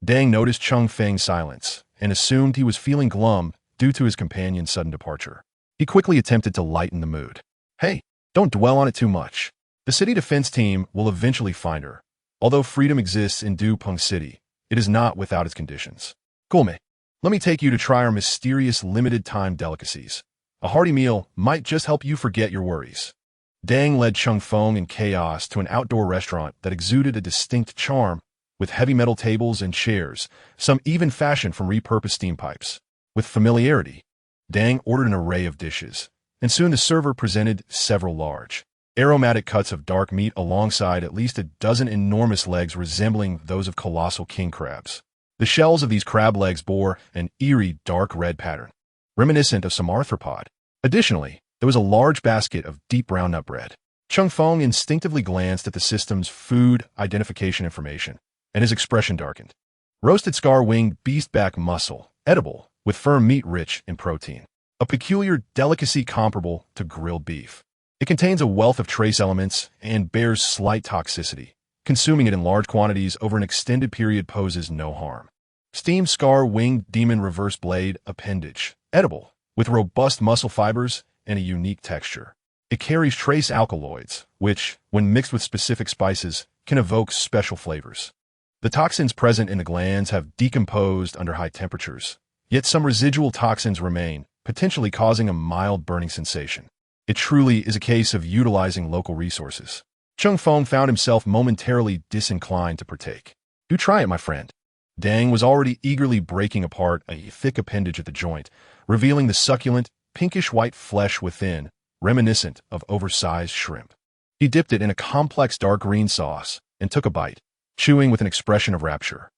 Deng noticed Cheng Feng's silence and assumed he was feeling glum due to his companion's sudden departure. He quickly attempted to lighten the mood. Hey, don't dwell on it too much. The city defense team will eventually find her. Although freedom exists in Du Peng City, it is not without its conditions. Gulme, let me take you to try our mysterious limited-time delicacies. A hearty meal might just help you forget your worries. Dang led Cheng Feng in chaos to an outdoor restaurant that exuded a distinct charm, with heavy metal tables and chairs, some even fashioned from repurposed steam pipes. With familiarity, Dang ordered an array of dishes, and soon the server presented several large, aromatic cuts of dark meat alongside at least a dozen enormous legs resembling those of colossal king crabs. The shells of these crab legs bore an eerie dark red pattern, reminiscent of some arthropod. Additionally, there was a large basket of deep brown nut bread. Cheng Feng instinctively glanced at the system's food identification information, and his expression darkened. Roasted scar-winged beastback muscle, edible, with firm meat rich in protein. A peculiar delicacy comparable to grilled beef. It contains a wealth of trace elements and bears slight toxicity. Consuming it in large quantities over an extended period poses no harm. Steamed scar-winged demon reverse blade appendage, edible, with robust muscle fibers and a unique texture. It carries trace alkaloids, which, when mixed with specific spices, can evoke special flavors. The toxins present in the glands have decomposed under high temperatures, yet some residual toxins remain, potentially causing a mild burning sensation. It truly is a case of utilizing local resources. Cheng Feng found himself momentarily disinclined to partake. Do try it, my friend. Dang was already eagerly breaking apart a thick appendage at the joint, revealing the succulent, pinkish-white flesh within, reminiscent of oversized shrimp. He dipped it in a complex dark green sauce and took a bite, chewing with an expression of rapture.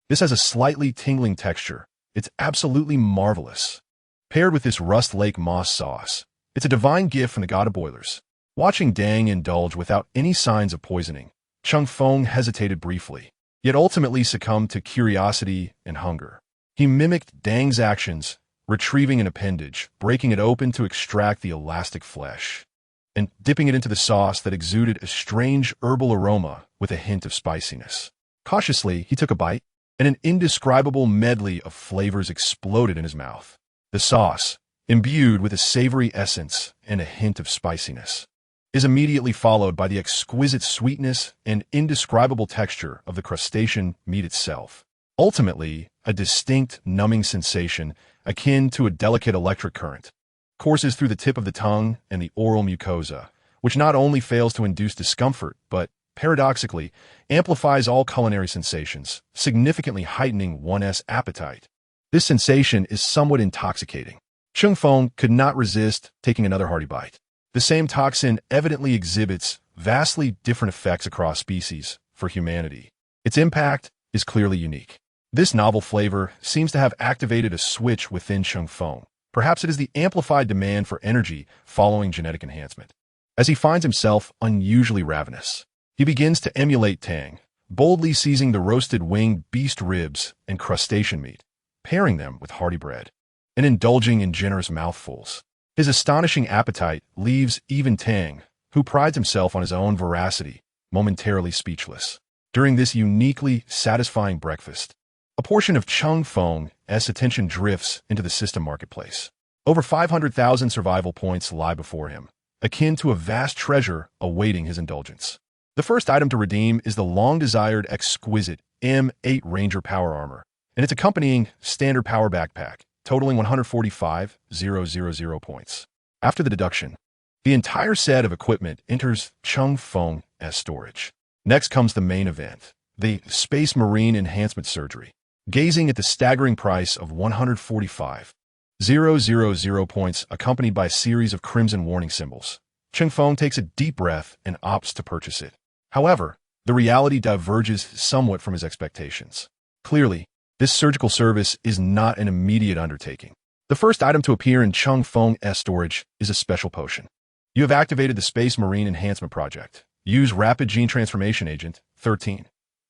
This has a slightly tingling texture. It's absolutely marvelous. Paired with this Rust Lake moss sauce, it's a divine gift from the god of boilers. Watching Dang indulge without any signs of poisoning, Cheng Feng hesitated briefly, yet ultimately succumbed to curiosity and hunger. He mimicked Dang's actions, retrieving an appendage, breaking it open to extract the elastic flesh, and dipping it into the sauce that exuded a strange herbal aroma with a hint of spiciness. Cautiously, he took a bite, and an indescribable medley of flavors exploded in his mouth. The sauce, imbued with a savory essence and a hint of spiciness, is immediately followed by the exquisite sweetness and indescribable texture of the crustacean meat itself. Ultimately, a distinct numbing sensation akin to a delicate electric current courses through the tip of the tongue and the oral mucosa, which not only fails to induce discomfort, but, paradoxically, amplifies all culinary sensations, significantly heightening one's appetite. This sensation is somewhat intoxicating. Cheng Feng could not resist taking another hearty bite. The same toxin evidently exhibits vastly different effects across species for humanity. Its impact is clearly unique. This novel flavor seems to have activated a switch within Cheng Feng. Perhaps it is the amplified demand for energy following genetic enhancement. As he finds himself unusually ravenous, he begins to emulate Tang, boldly seizing the roasted winged beast ribs and crustacean meat, pairing them with hearty bread, and indulging in generous mouthfuls. His astonishing appetite leaves even Tang, who prides himself on his own voracity, momentarily speechless. During this uniquely satisfying breakfast, a portion of Cheng Feng's attention drifts into the system marketplace. Over 500,000 survival points lie before him, akin to a vast treasure awaiting his indulgence. The first item to redeem is the long-desired exquisite M8 Ranger power armor, and its accompanying standard power backpack, totaling 145,000 points. After the deduction, the entire set of equipment enters Cheng Feng's storage. Next comes the main event, the Space Marine Enhancement Surgery. Gazing at the staggering price of 145,000 points accompanied by a series of crimson warning symbols, Cheng Feng takes a deep breath and opts to purchase it. However, the reality diverges somewhat from his expectations. Clearly, this surgical service is not an immediate undertaking. The first item to appear in Cheng Feng's storage is a special potion. You have activated the Space Marine Enhancement Project. Use Rapid Gene Transformation Agent 13.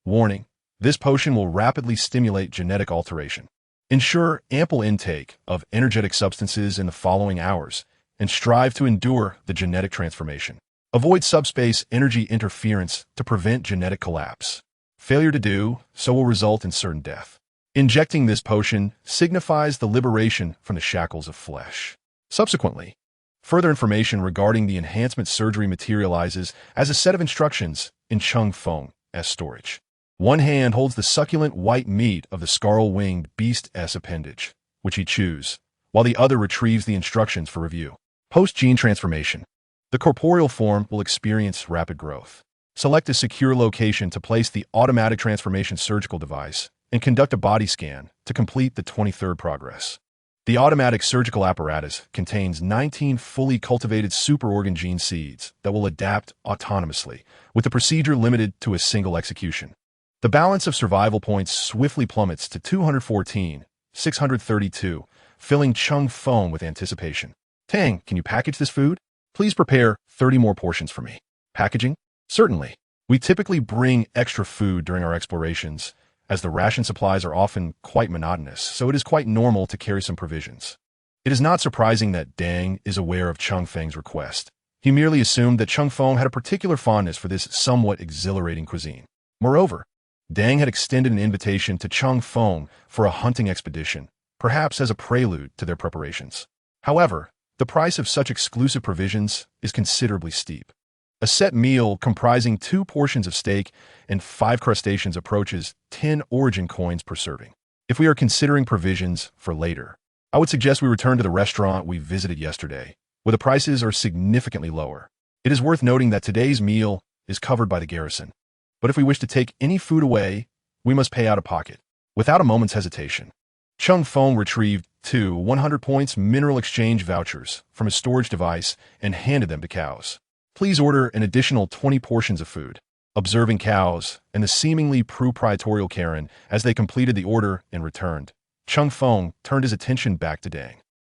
Warning: this potion will rapidly stimulate genetic alteration. Ensure ample intake of energetic substances in the following hours, and strive to endure the genetic transformation. Avoid subspace energy interference to prevent genetic collapse. Failure to do so will result in certain death. Injecting this potion signifies the liberation from the shackles of flesh. Subsequently, further information regarding the enhancement surgery materializes as a set of instructions in Cheng Feng's storage. One hand holds the succulent white meat of the scarl-winged beast's appendage, which he chews, while the other retrieves the instructions for review. Post-gene transformation. The corporeal form will experience rapid growth. Select a secure location to place the automatic transformation surgical device and conduct a body scan to complete the 23rd progress. The automatic surgical apparatus contains 19 fully cultivated superorgan gene seeds that will adapt autonomously, with the procedure limited to a single execution. The balance of survival points swiftly plummets to 214, 632, filling Cheng Feng with anticipation. Tang, can you package this food? Please prepare 30 more portions for me. Packaging? Certainly. We typically bring extra food during our explorations, as the ration supplies are often quite monotonous, so it is quite normal to carry some provisions. It is not surprising that Dang is aware of Cheng Feng's request. He merely assumed that Cheng Feng had a particular fondness for this somewhat exhilarating cuisine. Moreover, Dang had extended an invitation to Cheng Feng for a hunting expedition, perhaps as a prelude to their preparations. However, the price of such exclusive provisions is considerably steep. A set meal comprising 2 portions of steak and 5 crustaceans approaches 10 origin coins per serving. If we are considering provisions for later, I would suggest we return to the restaurant we visited yesterday, where the prices are significantly lower. It is worth noting that today's meal is covered by the garrison. But if we wish to take any food away, we must pay out of pocket. Without a moment's hesitation, Cheng Feng retrieved 2 100 points mineral exchange vouchers from his storage device and handed them to Cows. Please order an additional 20 portions of food. Observing Cows and the seemingly proprietorial Karen as they completed the order and returned, Cheng Feng turned his attention back to Dang.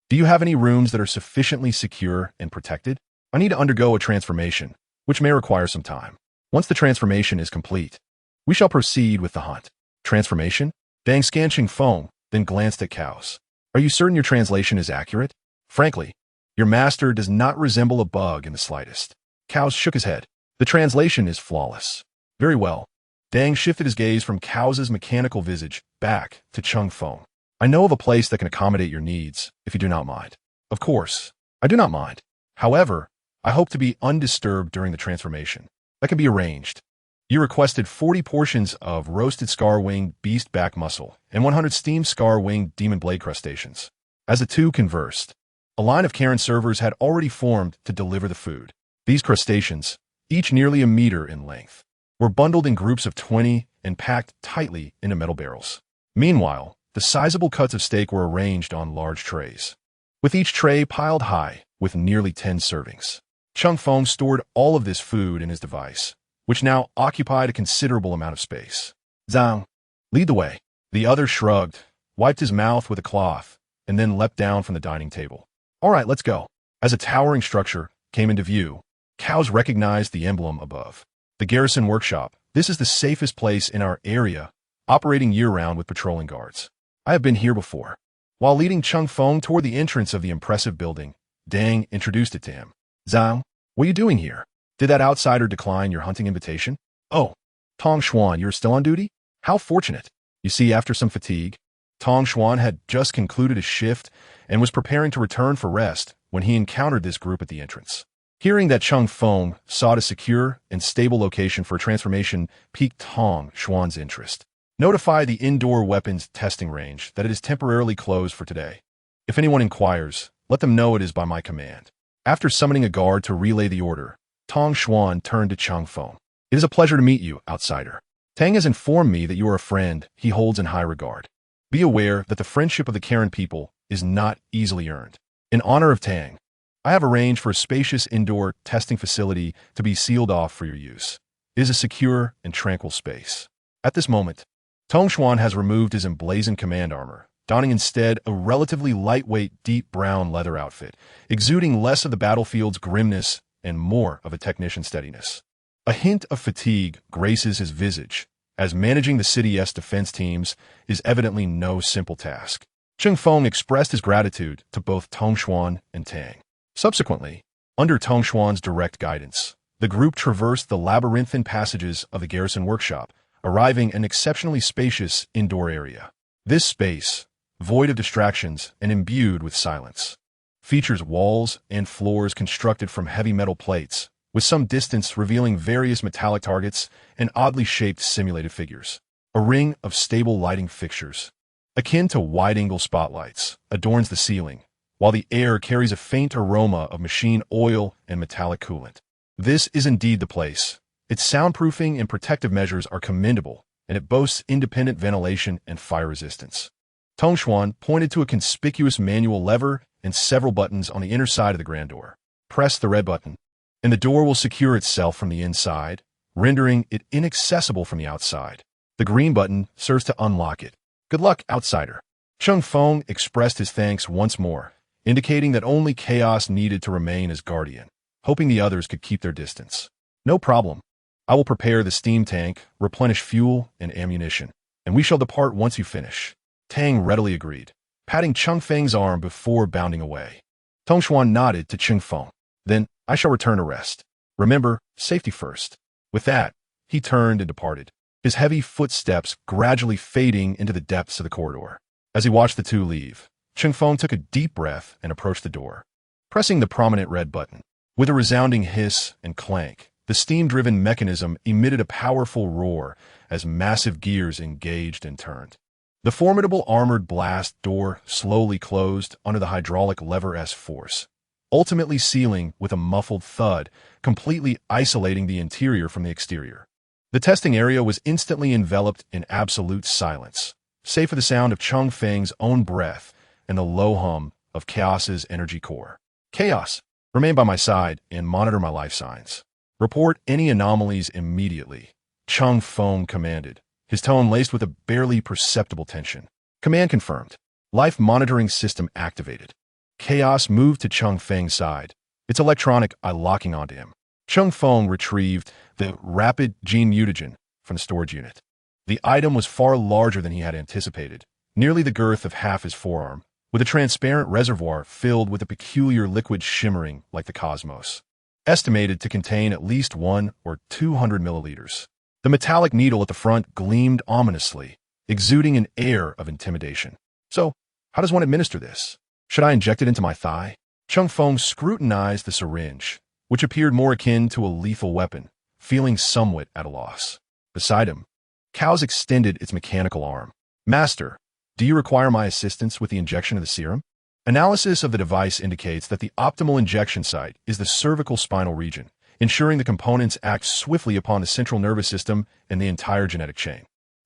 Do you have any rooms that are sufficiently secure and protected? I need to undergo a transformation, which may require some time. Once the transformation is complete, we shall proceed with the hunt. Transformation? Dang scanned Cheng Feng, then glanced at Cows. Are you certain your translation is accurate? Frankly, your master does not resemble a bug in the slightest. Cows shook his head. The translation is flawless. Very well. Dang shifted his gaze from Cows's mechanical visage back to Cheng Feng. I know of a place that can accommodate your needs, if you do not mind. Of course, I do not mind. However, I hope to be undisturbed during the transformation. That can be arranged. You requested 40 portions of roasted scar-winged beast back muscle and 100 steamed scar-winged demon blade crustaceans. As the two conversed, a line of Karen servers had already formed to deliver the food. These crustaceans, each nearly a meter in length, were bundled in groups of 20 and packed tightly into metal barrels. Meanwhile, the sizable cuts of steak were arranged on large trays, with each tray piled high with nearly 10 servings. Cheng Feng stored all of this food in his device, which now occupied a considerable amount of space. Zhang, lead the way. The other shrugged, wiped his mouth with a cloth, and then leapt down from the dining table. All right, let's go. As a towering structure came into view, Cows recognized the emblem above. The garrison workshop. This is the safest place in our area, operating year-round with patrolling guards. I have been here before. While leading Cheng Feng toward the entrance of the impressive building, Dang introduced it to him. Zhang, what are you doing here? Did that outsider decline your hunting invitation? Oh, Tong Xuan, you're still on duty? How fortunate. You see, after some fatigue, Tong Xuan had just concluded his shift and was preparing to return for rest when he encountered this group at the entrance. Hearing that Cheng Feng sought a secure and stable location for a transformation piqued Tong Xuan's interest. Notify the indoor weapons testing range that it is temporarily closed for today. If anyone inquires, let them know it is by my command. After summoning a guard to relay the order, Tong Xuan turned to Cheng Feng. It is a pleasure to meet you, outsider. Tang has informed me that you are a friend he holds in high regard. Be aware that the friendship of the Karen people is not easily earned. In honor of Tang, I have arranged for a spacious indoor testing facility to be sealed off for your use. It is a secure and tranquil space. At this moment, Tong Xuan has removed his emblazoned command armor, donning instead a relatively lightweight deep brown leather outfit, exuding less of the battlefield's grimness and more of a technician's steadiness. A hint of fatigue graces his visage, as managing the city's defense teams is evidently no simple task. Cheng Feng expressed his gratitude to both Tong Xuan and Tang. Subsequently, under Tong Xuan's direct guidance, the group traversed the labyrinthine passages of the garrison workshop, arriving at an exceptionally spacious indoor area. This space, void of distractions and imbued with silence, features walls and floors constructed from heavy metal plates with some distance revealing various metallic targets and oddly shaped simulated figures. A ring of stable lighting fixtures, akin to wide-angle spotlights, adorns the ceiling, while the air carries a faint aroma of machine oil and metallic coolant. This is indeed the place. Its soundproofing and protective measures are commendable, and it boasts independent ventilation and fire resistance. Tongshuan pointed to a conspicuous manual lever and several buttons on the inner side of the grand door. Press the red button, and the door will secure itself from the inside, rendering it inaccessible from the outside. The green button serves to unlock it. Good luck, outsider. Cheng Feng expressed his thanks once more, indicating that only Chaos needed to remain as guardian, hoping the others could keep their distance. No problem. I will prepare the steam tank, replenish fuel and ammunition, and we shall depart once you finish. Tang readily agreed, patting Cheng Feng's arm before bounding away. Tongshuan nodded to Cheng Feng. Then I shall return to rest. Remember, safety first. With that, he turned and departed, his heavy footsteps gradually fading into the depths of the corridor. As he watched the two leave, Cheng Feng took a deep breath and approached the door, pressing the prominent red button. With a resounding hiss and clank, the steam-driven mechanism emitted a powerful roar as massive gears engaged and turned. The formidable armored blast door slowly closed under the hydraulic lever-S force, ultimately sealing with a muffled thud, completely isolating the interior from the exterior. The testing area was instantly enveloped in absolute silence, save for the sound of Cheng Feng's own breath and the low hum of Chaos's energy core. Chaos, remain by my side and monitor my life signs. Report any anomalies immediately, Cheng Feng commanded, his tone laced with a barely perceptible tension. Command confirmed. Life monitoring system activated. Chaos moved to Cheng Feng's side, its electronic eye locking onto him. Cheng Feng retrieved the rapid gene mutagen from the storage unit. The item was far larger than he had anticipated, nearly the girth of half his forearm, with a transparent reservoir filled with a peculiar liquid shimmering like the cosmos, estimated to contain at least 1 or 200 milliliters. The metallic needle at the front gleamed ominously, exuding an air of intimidation. So, how does one administer this? Should I inject it into my thigh? Cheng Feng scrutinized the syringe, which appeared more akin to a lethal weapon, feeling somewhat at a loss. Beside him, Chaos extended its mechanical arm. Master, do you require my assistance with the injection of the serum? Analysis of the device indicates that the optimal injection site is the cervical spinal region, ensuring the components act swiftly upon the central nervous system and the entire genetic chain.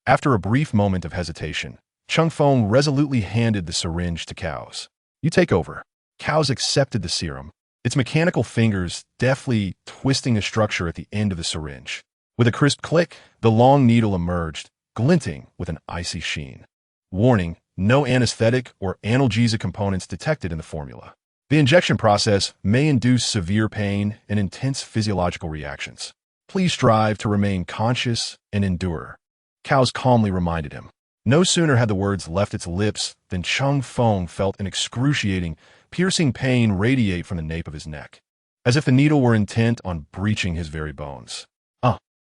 After a brief moment of hesitation, Cheng Feng resolutely handed the syringe to Chaos. You take over. Chaos accepted the serum, its mechanical fingers deftly twisting the structure at the end of the syringe. With a crisp click, the long needle emerged, glinting with an icy sheen. Warning, no anesthetic or analgesic components detected in the formula. The injection process may induce severe pain and intense physiological reactions. Please strive to remain conscious and endure, Chaos calmly reminded him. No sooner had the words left its lips than Cheng Feng felt an excruciating, piercing pain radiate from the nape of his neck, as if the needle were intent on breaching his very bones.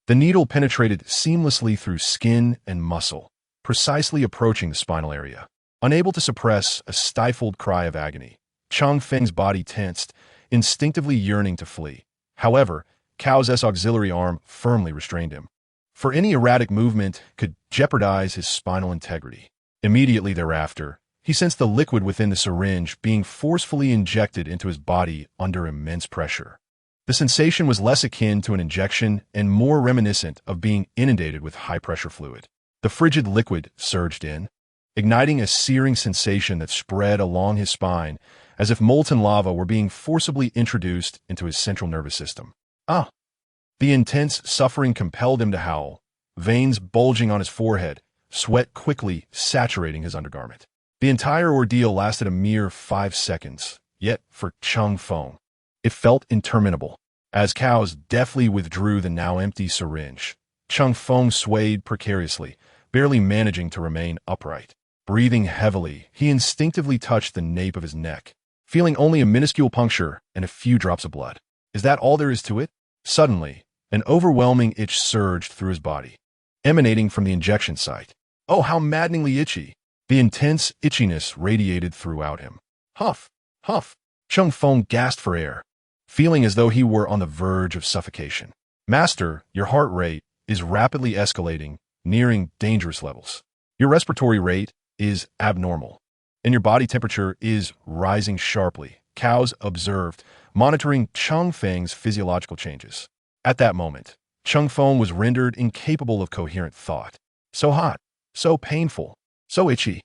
The needle penetrated seamlessly through skin and muscle, precisely approaching the spinal area. Unable to suppress a stifled cry of agony, Cheng Feng's body tensed, instinctively yearning to flee. However, Chaos's auxiliary arm firmly restrained him, for any erratic movement could jeopardize his spinal integrity. Immediately thereafter, he sensed the liquid within the syringe being forcefully injected into his body under immense pressure. The sensation was less akin to an injection and more reminiscent of being inundated with high-pressure fluid. The frigid liquid surged in, igniting a searing sensation that spread along his spine as if molten lava were being forcibly introduced into his central nervous system. The intense suffering compelled him to howl, veins bulging on his forehead, sweat quickly saturating his undergarment. The entire ordeal lasted a mere 5 seconds, yet for Cheng Feng, it felt interminable. As Chaos deftly withdrew the now empty syringe, Cheng Feng swayed precariously, barely managing to remain upright. Breathing heavily, he instinctively touched the nape of his neck, feeling only a minuscule puncture and a few drops of blood. Is that all there is to it? Suddenly, an overwhelming itch surged through his body, emanating from the injection site. Oh, how maddeningly itchy! The intense itchiness radiated throughout him. Huff! Huff! Cheng Feng gasped for air, feeling as though he were on the verge of suffocation. Master, your heart rate is rapidly escalating, nearing dangerous levels. Your respiratory rate is abnormal, and your body temperature is rising sharply, Cows observed, monitoring Cheng Feng's physiological changes. At that moment, Cheng Feng was rendered incapable of coherent thought. So hot, so painful, so itchy.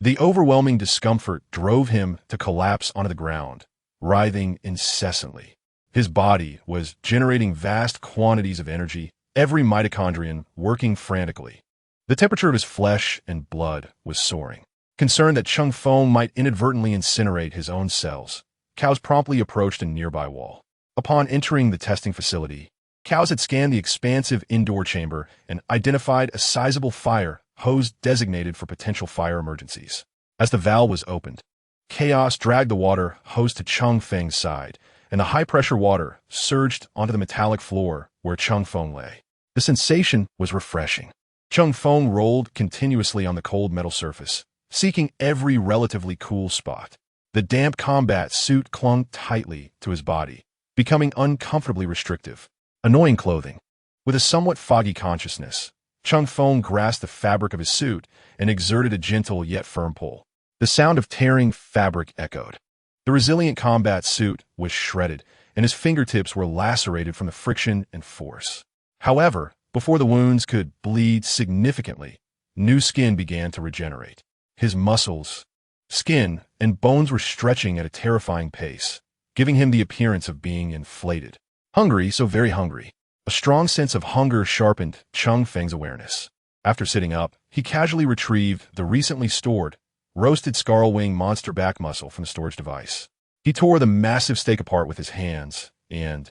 The overwhelming discomfort drove him to collapse onto the ground, writhing incessantly. His body was generating vast quantities of energy, every mitochondrion working frantically. The temperature of his flesh and blood was soaring. Concerned that Cheng Feng might inadvertently incinerate his own cells, Cows promptly approached a nearby wall. Upon entering the testing facility, Cows had scanned the expansive indoor chamber and identified a sizable fire hose designated for potential fire emergencies. As the valve was opened, Chaos dragged the water hose to Cheng Feng's side, and the high-pressure water surged onto the metallic floor where Cheng Feng lay. The sensation was refreshing. Cheng Feng rolled continuously on the cold metal surface, seeking every relatively cool spot. The damp combat suit clung tightly to his body, becoming uncomfortably restrictive. Annoying clothing. With a somewhat foggy consciousness, Cheng Feng grasped the fabric of his suit and exerted a gentle yet firm pull. The sound of tearing fabric echoed. The resilient combat suit was shredded, and his fingertips were lacerated from the friction and force. However, before the wounds could bleed significantly, new skin began to regenerate. His muscles, skin, and bones were stretching at a terrifying pace, giving him the appearance of being inflated. Hungry, so very hungry. A strong sense of hunger sharpened Cheng Feng's awareness. After sitting up, he casually retrieved the recently stored, roasted scarlwing monster back muscle from the storage device. He tore the massive steak apart with his hands and,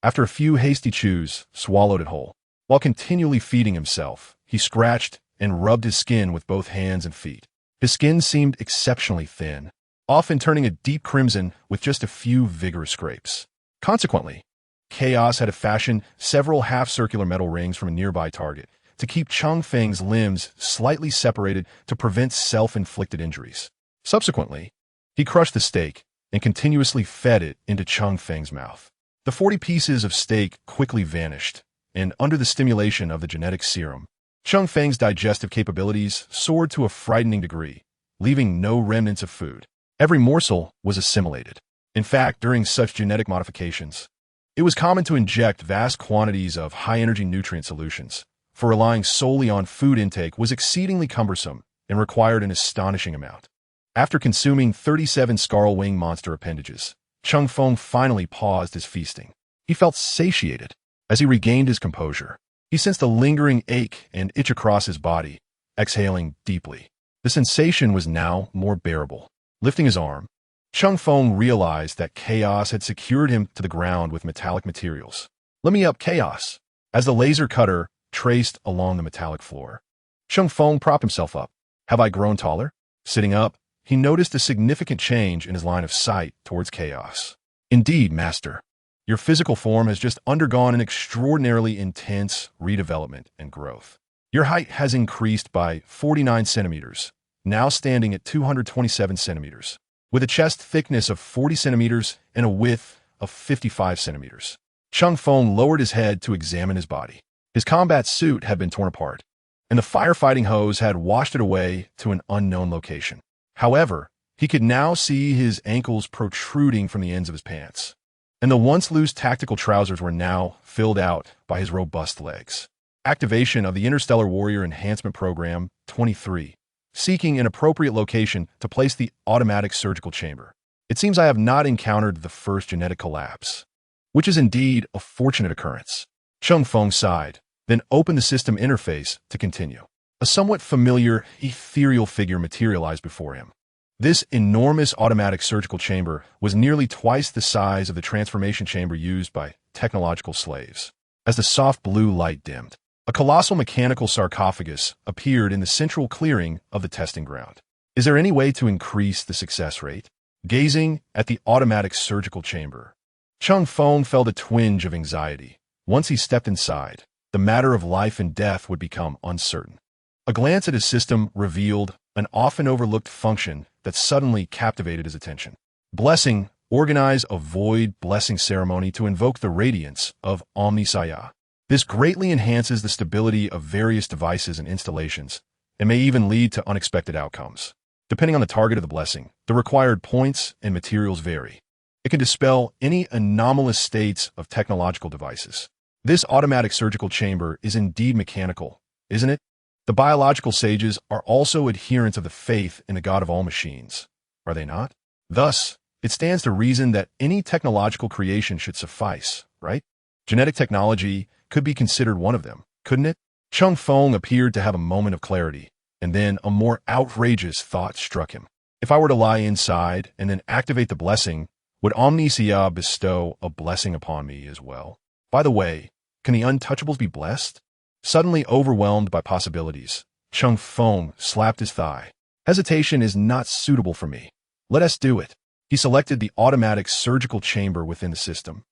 after a few hasty chews, swallowed it whole. While continually feeding himself, he scratched and rubbed his skin with both hands and feet. His skin seemed exceptionally thin, often turning a deep crimson with just a few vigorous scrapes. Consequently, Chaos had to fashion several half-circular metal rings from a nearby target to keep Cheng Feng's limbs slightly separated to prevent self-inflicted injuries. Subsequently, he crushed the steak and continuously fed it into Cheng Feng's mouth. The 40 pieces of steak quickly vanished, and under the stimulation of the genetic serum, Cheng Feng's digestive capabilities soared to a frightening degree, leaving no remnants of food. Every morsel was assimilated. In fact, during such genetic modifications, it was common to inject vast quantities of high-energy nutrient solutions, for relying solely on food intake was exceedingly cumbersome and required an astonishing amount. After consuming 37 scarlwing monster appendages, Cheng Feng finally paused his feasting. He felt satiated. As he regained his composure, he sensed a lingering ache and itch across his body, exhaling deeply. The sensation was now more bearable. Lifting his arm, Cheng Feng realized that Chaos had secured him to the ground with metallic materials. "Let me up, Chaos!" As the laser cutter traced along the metallic floor, Cheng Feng propped himself up. "Have I grown taller?" Sitting up, he noticed a significant change in his line of sight towards Chaos. "Indeed, Master. Your physical form has just undergone an extraordinarily intense redevelopment and growth. Your height has increased by 49 centimeters, now standing at 227 centimeters, with a chest thickness of 40 centimeters and a width of 55 centimeters. Cheng Feng lowered his head to examine his body. His combat suit had been torn apart, and the firefighting hose had washed it away to an unknown location. However, he could now see his ankles protruding from the ends of his pants, and the once loose tactical trousers were now filled out by his robust legs. Activation of the Interstellar Warrior Enhancement Program 23, seeking an appropriate location to place the automatic surgical chamber. It seems I have not encountered the first genetic collapse, which is indeed a fortunate occurrence. Cheng Feng sighed, then opened the system interface to continue. A somewhat familiar, ethereal figure materialized before him. This enormous automatic surgical chamber was nearly twice the size of the transformation chamber used by technological slaves. As the soft blue light dimmed, a colossal mechanical sarcophagus appeared in the central clearing of the testing ground. Is there any way to increase the success rate? Gazing at the automatic surgical chamber, Cheng Feng felt a twinge of anxiety. Once he stepped inside, the matter of life and death would become uncertain. A glance at his system revealed an often overlooked function that suddenly captivated his attention. Blessing organize a void blessing ceremony to invoke the radiance of Omnisaya. This greatly enhances the stability of various devices and installations, and may even lead to unexpected outcomes. Depending on the target of the blessing, the required points and materials vary. It can dispel any anomalous states of technological devices. This automatic surgical chamber is indeed mechanical, isn't it? The biological sages are also adherents of the faith in the God of all machines, are they not? Thus, it stands to reason that any technological creation should suffice, right? Genetic technology could be considered one of them, couldn't it? Cheng Feng appeared to have a moment of clarity, and then a more outrageous thought struck him. If I were to lie inside and then activate the blessing, would Omnisaya bestow a blessing upon me as well? By the way, can the untouchables be blessed? Suddenly overwhelmed by possibilities, Cheng Feng slapped his thigh. Hesitation is not suitable for me. Let us do it. He selected the automatic surgical chamber within the system.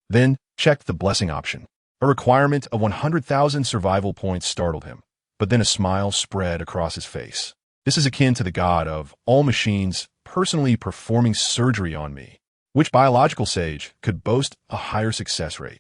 Then checked the blessing option. A requirement of 100,000 survival points startled him, but then a smile spread across his face. This is akin to the god of all machines personally performing surgery on me. Which biological sage could boast a higher success rate?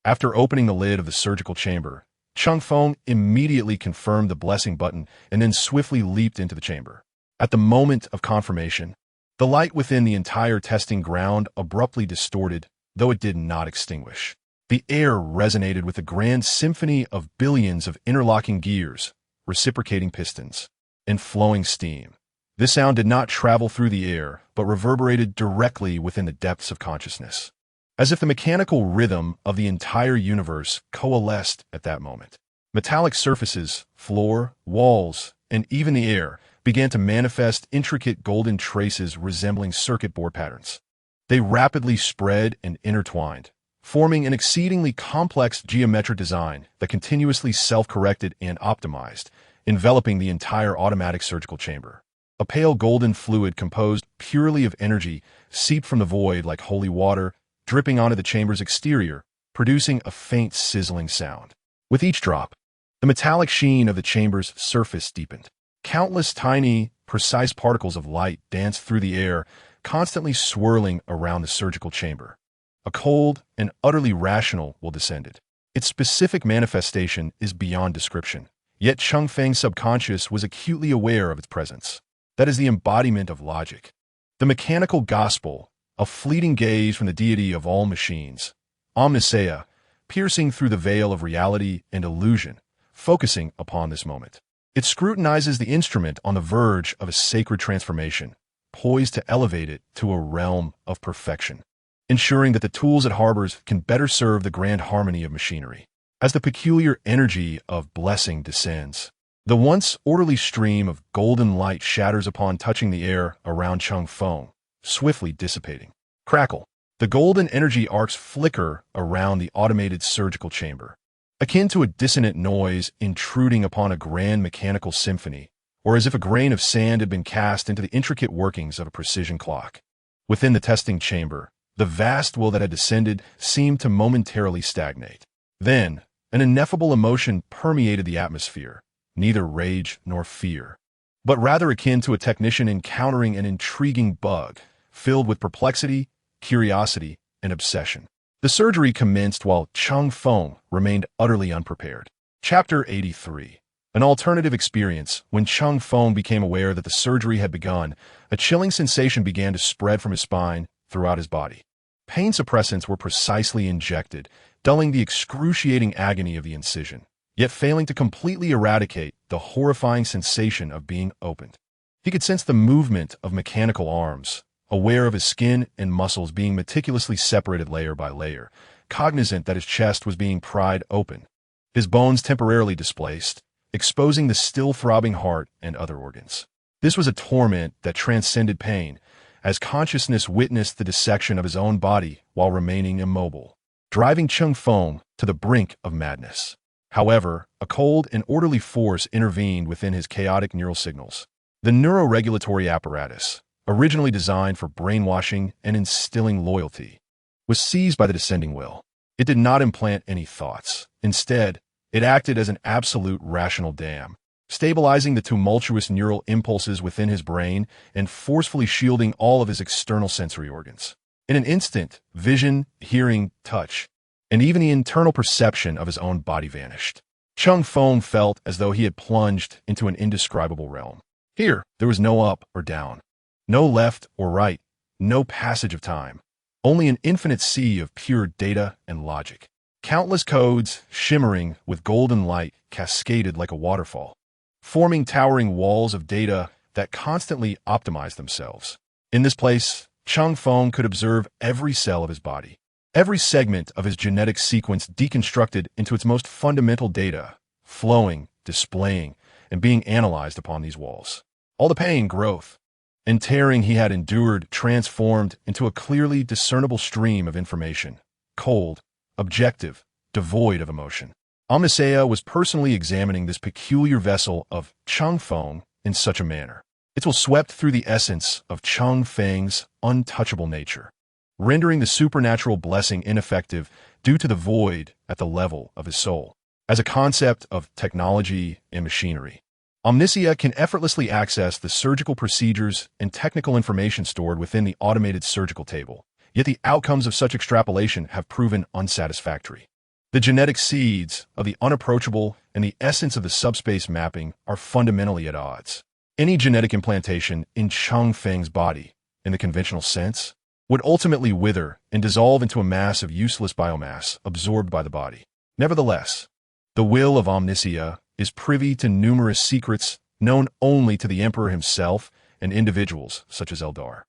After opening the lid of the surgical chamber, Cheng Feng immediately confirmed the blessing button and then swiftly leaped into the chamber. At the moment of confirmation, the light within the entire testing ground abruptly distorted, though it did not extinguish. The air resonated with a grand symphony of billions of interlocking gears, reciprocating pistons, and flowing steam. This sound did not travel through the air, but reverberated directly within the depths of consciousness, as if the mechanical rhythm of the entire universe coalesced at that moment. Metallic surfaces, floor, walls, and even the air began to manifest intricate golden traces resembling circuit board patterns. They rapidly spread and intertwined, forming an exceedingly complex geometric design that continuously self-corrected and optimized, enveloping the entire automatic surgical chamber. A pale golden fluid composed purely of energy seeped from the void like holy water, dripping onto the chamber's exterior, producing a faint sizzling sound. With each drop, the metallic sheen of the chamber's surface deepened. Countless tiny, precise particles of light danced through the air, constantly swirling around the surgical chamber. A cold and utterly rational will descended. Its specific manifestation is beyond description, yet Cheng Feng's subconscious was acutely aware of its presence. That is the embodiment of logic. The mechanical gospel, a fleeting gaze from the deity of all machines, Omnisaya, piercing through the veil of reality and illusion, focusing upon this moment. It scrutinizes the instrument on the verge of a sacred transformation, poised to elevate it to a realm of perfection, ensuring that the tools it harbors can better serve the grand harmony of machinery. As the peculiar energy of blessing descends, the once orderly stream of golden light shatters upon touching the air around Cheng Feng, swiftly dissipating. Crackle. The golden energy arcs flicker around the automated surgical chamber, akin to a dissonant noise intruding upon a grand mechanical symphony, or as if a grain of sand had been cast into the intricate workings of a precision clock. Within the testing chamber, the vast will that had descended seemed to momentarily stagnate. Then, an ineffable emotion permeated the atmosphere, neither rage nor fear, but rather akin to a technician encountering an intriguing bug, filled with perplexity, curiosity, and obsession. The surgery commenced while Cheng Feng remained utterly unprepared. Chapter 83. An alternative experience. When Cheng Feng became aware that the surgery had begun, a chilling sensation began to spread from his spine throughout his body. Pain suppressants were precisely injected, dulling the excruciating agony of the incision, yet failing to completely eradicate the horrifying sensation of being opened. He could sense the movement of mechanical arms, aware of his skin and muscles being meticulously separated layer by layer, cognizant that his chest was being pried open, his bones temporarily displaced, exposing the still throbbing heart and other organs. This was a torment that transcended pain, as consciousness witnessed the dissection of his own body while remaining immobile, driving Cheng Feng to the brink of madness. However, a cold and orderly force intervened within his chaotic neural signals. The neuroregulatory apparatus, originally designed for brainwashing and instilling loyalty, was seized by the descending will. It did not implant any thoughts. Instead, it acted as an absolute rational dam, stabilizing the tumultuous neural impulses within his brain and forcefully shielding all of his external sensory organs. In an instant, vision, hearing, touch, and even the internal perception of his own body vanished. Cheng Feng felt as though he had plunged into an indescribable realm. Here, there was no up or down, no left or right, no passage of time, only an infinite sea of pure data and logic. Countless codes, shimmering with golden light, cascaded like a waterfall, forming towering walls of data that constantly optimized themselves. In this place, Cheng Feng could observe every cell of his body, every segment of his genetic sequence deconstructed into its most fundamental data, flowing, displaying, and being analyzed upon these walls. All the pain, growth, and tearing he had endured transformed into a clearly discernible stream of information, cold, objective, devoid of emotion. Omniscia was personally examining this peculiar vessel of Cheng Feng in such a manner. It was swept through the essence of Cheng Feng's untouchable nature, rendering the supernatural blessing ineffective due to the void at the level of his soul. As a concept of technology and machinery, Omniscia can effortlessly access the surgical procedures and technical information stored within the automated surgical table, yet the outcomes of such extrapolation have proven unsatisfactory. The genetic seeds of the unapproachable and the essence of the subspace mapping are fundamentally at odds. Any genetic implantation in Cheng Feng's body, in the conventional sense, would ultimately wither and dissolve into a mass of useless biomass absorbed by the body. Nevertheless, the will of Omniscia is privy to numerous secrets known only to the Emperor himself and individuals such as Eldar.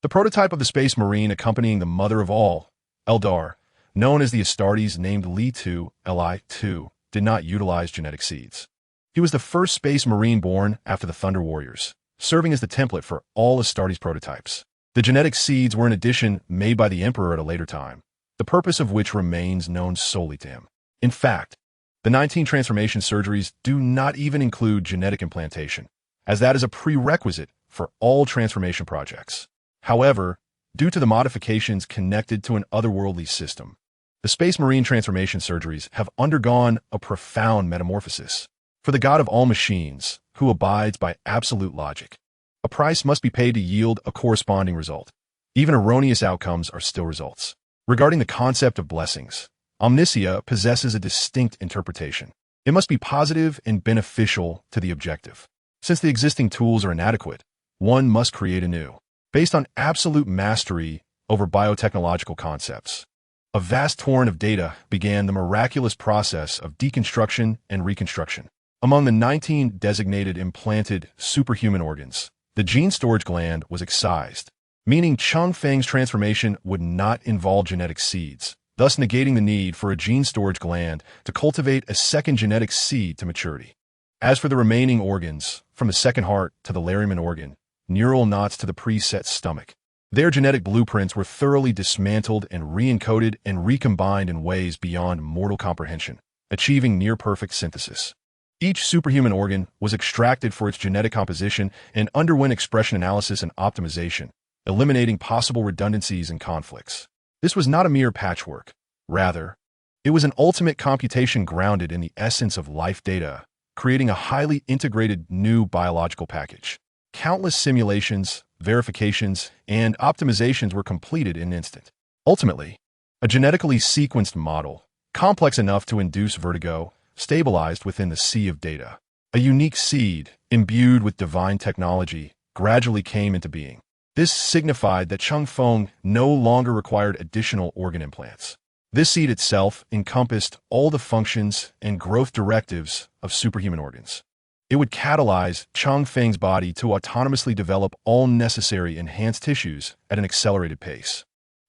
The prototype of the Space Marine accompanying the mother of all, Eldar, known as the Astartes named Li-2, Li-2, did not utilize genetic seeds. He was the first Space Marine born after the Thunder Warriors, serving as the template for all Astartes prototypes. The genetic seeds were an addition made by the Emperor at a later time, the purpose of which remains known solely to him. In fact, the 19 transformation surgeries do not even include genetic implantation, as that is a prerequisite for all transformation projects. However, due to the modifications connected to an otherworldly system, the Space Marine transformation surgeries have undergone a profound metamorphosis. For the God of all machines, who abides by absolute logic, a price must be paid to yield a corresponding result. Even erroneous outcomes are still results. Regarding the concept of blessings, Omniscia possesses a distinct interpretation. It must be positive and beneficial to the objective. Since the existing tools are inadequate, one must create anew, based on absolute mastery over biotechnological concepts. A vast torrent of data began the miraculous process of deconstruction and reconstruction. Among the 19 designated implanted superhuman organs, the gene storage gland was excised, meaning Cheng Feng's transformation would not involve genetic seeds, thus negating the need for a gene storage gland to cultivate a second genetic seed to maturity. As for the remaining organs, from the second heart to the Lariman organ, neural knots to the preset stomach, their genetic blueprints were thoroughly dismantled and re-encoded and recombined in ways beyond mortal comprehension, achieving near-perfect synthesis. Each superhuman organ was extracted for its genetic composition and underwent expression analysis and optimization, eliminating possible redundancies and conflicts. This was not a mere patchwork. Rather, it was an ultimate computation grounded in the essence of life data, creating a highly integrated new biological package. Countless simulations, verifications, and optimizations were completed in an instant. Ultimately, a genetically sequenced model, complex enough to induce vertigo, stabilized within the sea of data. A unique seed, imbued with divine technology, gradually came into being. This signified that Cheng Feng no longer required additional organ implants. This seed itself encompassed all the functions and growth directives of superhuman organs. It would catalyze Cheng Feng's body to autonomously develop all necessary enhanced tissues at an accelerated pace.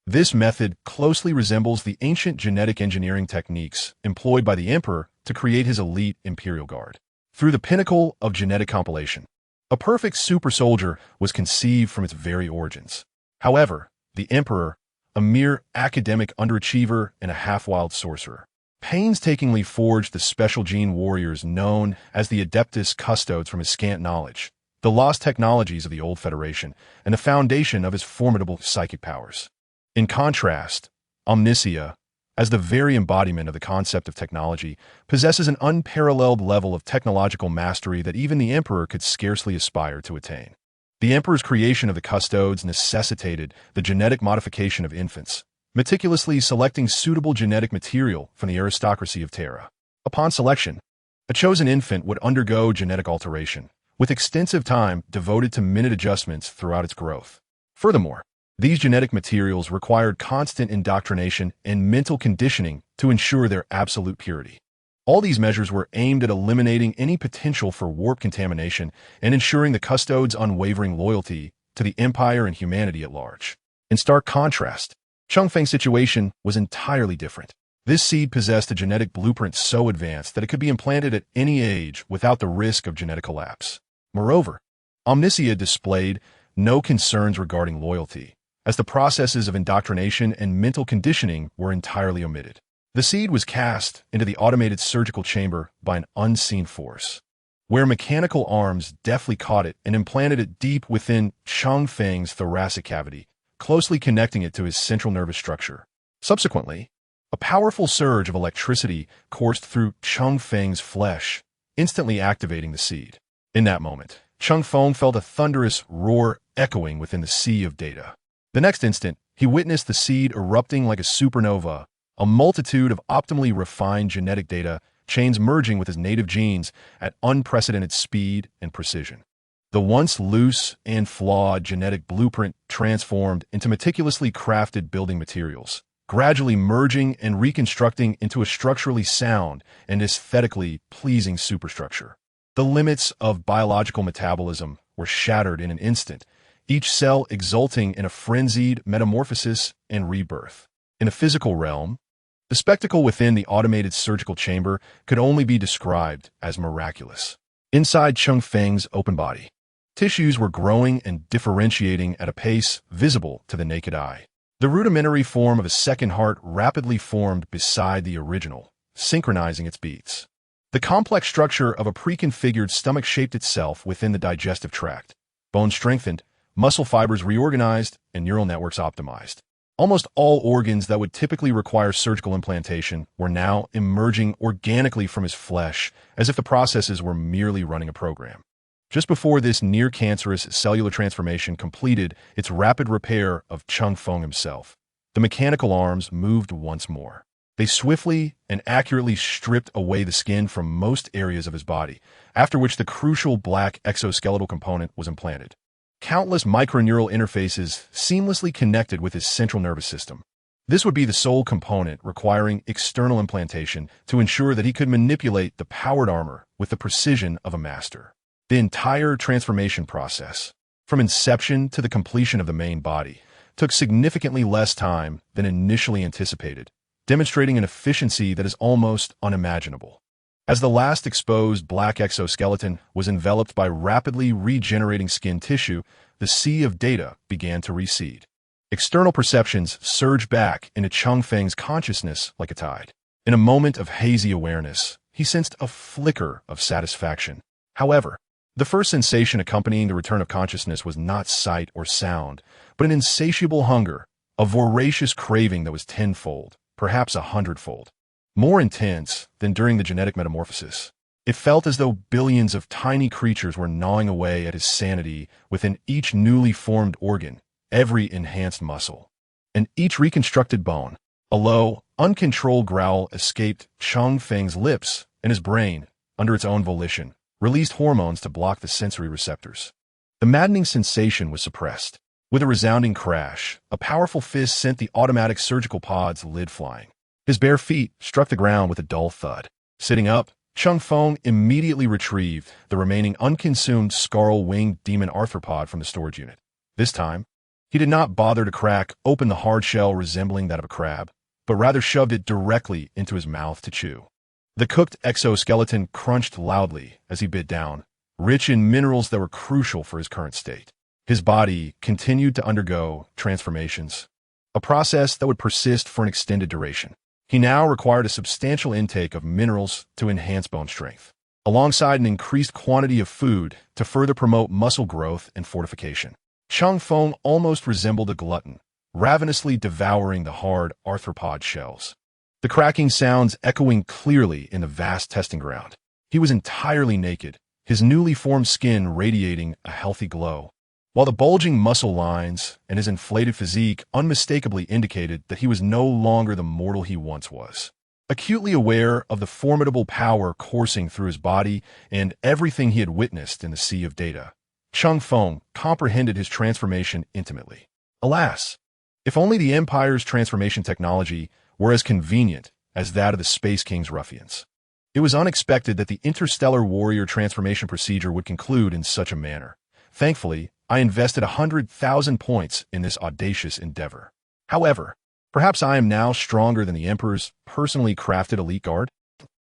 This method closely resembles the ancient genetic engineering techniques employed by the Emperor to create his elite Imperial Guard. Through the pinnacle of genetic compilation, a perfect super soldier was conceived from its very origins. However, the Emperor, a mere academic underachiever and a half-wild sorcerer, painstakingly forged the special gene warriors known as the Adeptus Custodes from his scant knowledge, the lost technologies of the old Federation, and the foundation of his formidable psychic powers. In contrast, Omniscia, as the very embodiment of the concept of technology, possesses an unparalleled level of technological mastery that even the Emperor could scarcely aspire to attain. The Emperor's creation of the custodes necessitated the genetic modification of infants, meticulously selecting suitable genetic material from the aristocracy of Terra. Upon selection, a chosen infant would undergo genetic alteration, with extensive time devoted to minute adjustments throughout its growth. Furthermore, these genetic materials required constant indoctrination and mental conditioning to ensure their absolute purity. All these measures were aimed at eliminating any potential for warp contamination and ensuring the custodes' unwavering loyalty to the Empire and humanity at large. In stark contrast, Cheng Feng's situation was entirely different. This seed possessed a genetic blueprint so advanced that it could be implanted at any age without the risk of genetic collapse. Moreover, Omnicia displayed no concerns regarding loyalty, as the processes of indoctrination and mental conditioning were entirely omitted. The seed was cast into the automated surgical chamber by an unseen force, where mechanical arms deftly caught it and implanted it deep within Cheng Feng's thoracic cavity, closely connecting it to his central nervous structure. Subsequently, a powerful surge of electricity coursed through Cheng Feng's flesh, instantly activating the seed. In that moment, Cheng Feng felt a thunderous roar echoing within the sea of data. The next instant, he witnessed the seed erupting like a supernova, a multitude of optimally refined genetic data chains merging with his native genes at unprecedented speed and precision. The once loose and flawed genetic blueprint transformed into meticulously crafted building materials, gradually merging and reconstructing into a structurally sound and aesthetically pleasing superstructure. The limits of biological metabolism were shattered in an instant, each cell exulting in a frenzied metamorphosis and rebirth. In the physical realm, the spectacle within the automated surgical chamber could only be described as miraculous. Inside Cheng Feng's open body, tissues were growing and differentiating at a pace visible to the naked eye. The rudimentary form of a second heart rapidly formed beside the original, synchronizing its beats. The complex structure of a preconfigured stomach shaped itself within the digestive tract. Bones strengthened, muscle fibers reorganized, and neural networks optimized. Almost all organs that would typically require surgical implantation were now emerging organically from his flesh, as if the processes were merely running a program. Just before this near-cancerous cellular transformation completed its rapid repair of Cheng Feng himself, the mechanical arms moved once more. They swiftly and accurately stripped away the skin from most areas of his body, after which the crucial black exoskeletal component was implanted. Countless microneural interfaces seamlessly connected with his central nervous system. This would be the sole component requiring external implantation to ensure that he could manipulate the powered armor with the precision of a master. The entire transformation process, from inception to the completion of the main body, took significantly less time than initially anticipated, demonstrating an efficiency that is almost unimaginable. As the last exposed black exoskeleton was enveloped by rapidly regenerating skin tissue, the sea of data began to recede. External perceptions surged back into Cheng Feng's consciousness like a tide. In a moment of hazy awareness, he sensed a flicker of satisfaction. However, the first sensation accompanying the return of consciousness was not sight or sound, but an insatiable hunger, a voracious craving that was tenfold, perhaps 100-fold, more intense than during the genetic metamorphosis. It felt as though billions of tiny creatures were gnawing away at his sanity within each newly formed organ, every enhanced muscle, and each reconstructed bone. A low, uncontrolled growl escaped Cheng Feng's lips, and his brain, under its own volition, released hormones to block the sensory receptors. The maddening sensation was suppressed. With a resounding crash, a powerful fist sent the automatic surgical pod's lid flying. His bare feet struck the ground with a dull thud. Sitting up, Cheng Feng immediately retrieved the remaining unconsumed scarl-winged demon arthropod from the storage unit. This time, he did not bother to crack open the hard shell resembling that of a crab, but rather shoved it directly into his mouth to chew. The cooked exoskeleton crunched loudly as he bit down, rich in minerals that were crucial for his current state. His body continued to undergo transformations, a process that would persist for an extended duration. He now required a substantial intake of minerals to enhance bone strength, alongside an increased quantity of food to further promote muscle growth and fortification. Cheng Feng almost resembled a glutton, ravenously devouring the hard arthropod shells. The cracking sounds echoing clearly in the vast testing ground. He was entirely naked, his newly formed skin radiating a healthy glow. while the bulging muscle lines and his inflated physique unmistakably indicated that he was no longer the mortal he once was. Acutely aware of the formidable power coursing through his body and everything he had witnessed in the sea of data, Cheng Feng comprehended his transformation intimately. Alas, if only the Empire's transformation technology were as convenient as that of the Space King's ruffians. It was unexpected that the interstellar warrior transformation procedure would conclude in such a manner. Thankfully, I invested 100,000 points in this audacious endeavor. However, perhaps I am now stronger than the Emperor's personally crafted elite guard?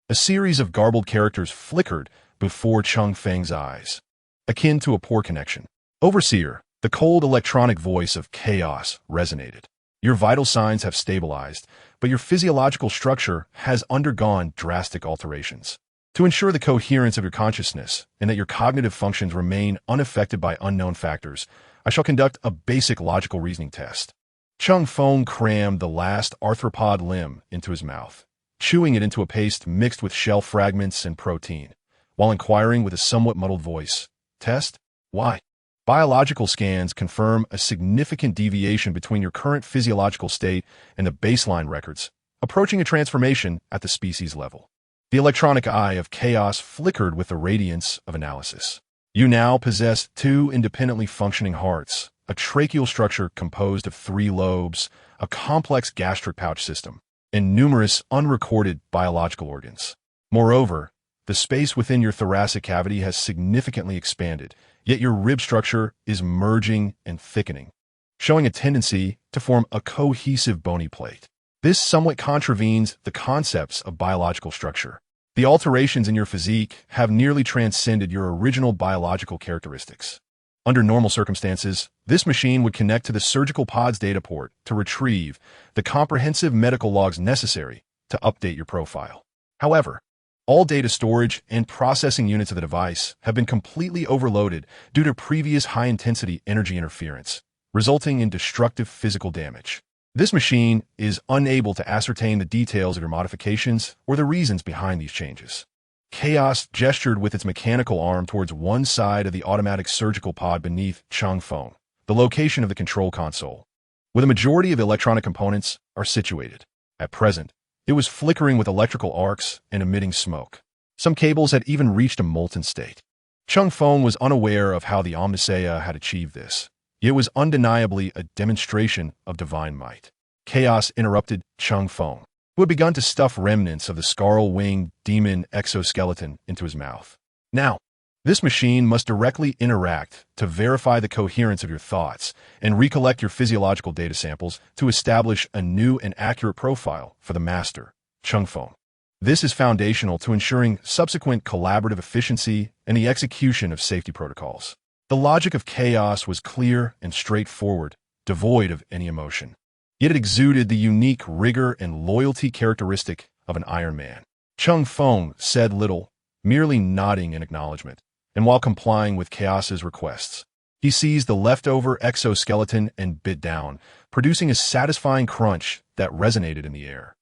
A series of garbled characters flickered before Cheng Feng's eyes, akin to a poor connection. Overseer, the cold electronic voice of chaos resonated. Your vital signs have stabilized, but your physiological structure has undergone drastic alterations. To ensure the coherence of your consciousness and that your cognitive functions remain unaffected by unknown factors, I shall conduct a basic logical reasoning test. Cheng Feng crammed the last arthropod limb into his mouth, chewing it into a paste mixed with shell fragments and protein, while inquiring with a somewhat muddled voice, "Test? Why?" Biological scans confirm a significant deviation between your current physiological state and the baseline records, approaching a transformation at the species level. The electronic eye of chaos flickered with the radiance of analysis. You now possess two independently functioning hearts, a tracheal structure composed of 3 lobes, a complex gastric pouch system, and numerous unrecorded biological organs. Moreover, the space within your thoracic cavity has significantly expanded, yet your rib structure is merging and thickening, showing a tendency to form a cohesive bony plate. This somewhat contravenes the concepts of biological structure. The alterations in your physique have nearly transcended your original biological characteristics. Under normal circumstances, this machine would connect to the surgical pod's data port to retrieve the comprehensive medical logs necessary to update your profile. However, all data storage and processing units of the device have been completely overloaded due to previous high-intensity energy interference, resulting in destructive physical damage. This machine is unable to ascertain the details of your modifications or the reasons behind these changes. Chaos gestured with its mechanical arm towards one side of the automatic surgical pod beneath Cheng Feng, the location of the control console, where the majority of electronic components are situated. At present, it was flickering with electrical arcs and emitting smoke. Some cables had even reached a molten state. Cheng Feng was unaware of how the Omniseia had achieved this. It was undeniably a demonstration of divine might. Chaos interrupted Cheng Feng, who had begun to stuff remnants of the scarl-winged demon exoskeleton into his mouth. Now, this machine must directly interact to verify the coherence of your thoughts and recollect your physiological data samples to establish a new and accurate profile for the master, Cheng Feng. This is foundational to ensuring subsequent collaborative efficiency and the execution of safety protocols. The logic of chaos was clear and straightforward, devoid of any emotion. Yet it exuded the unique rigor and loyalty characteristic of an Iron Man. Cheng Feng said little, merely nodding in acknowledgement, and while complying with Chaos's requests, he seized the leftover exoskeleton and bit down, producing a satisfying crunch that resonated in the air.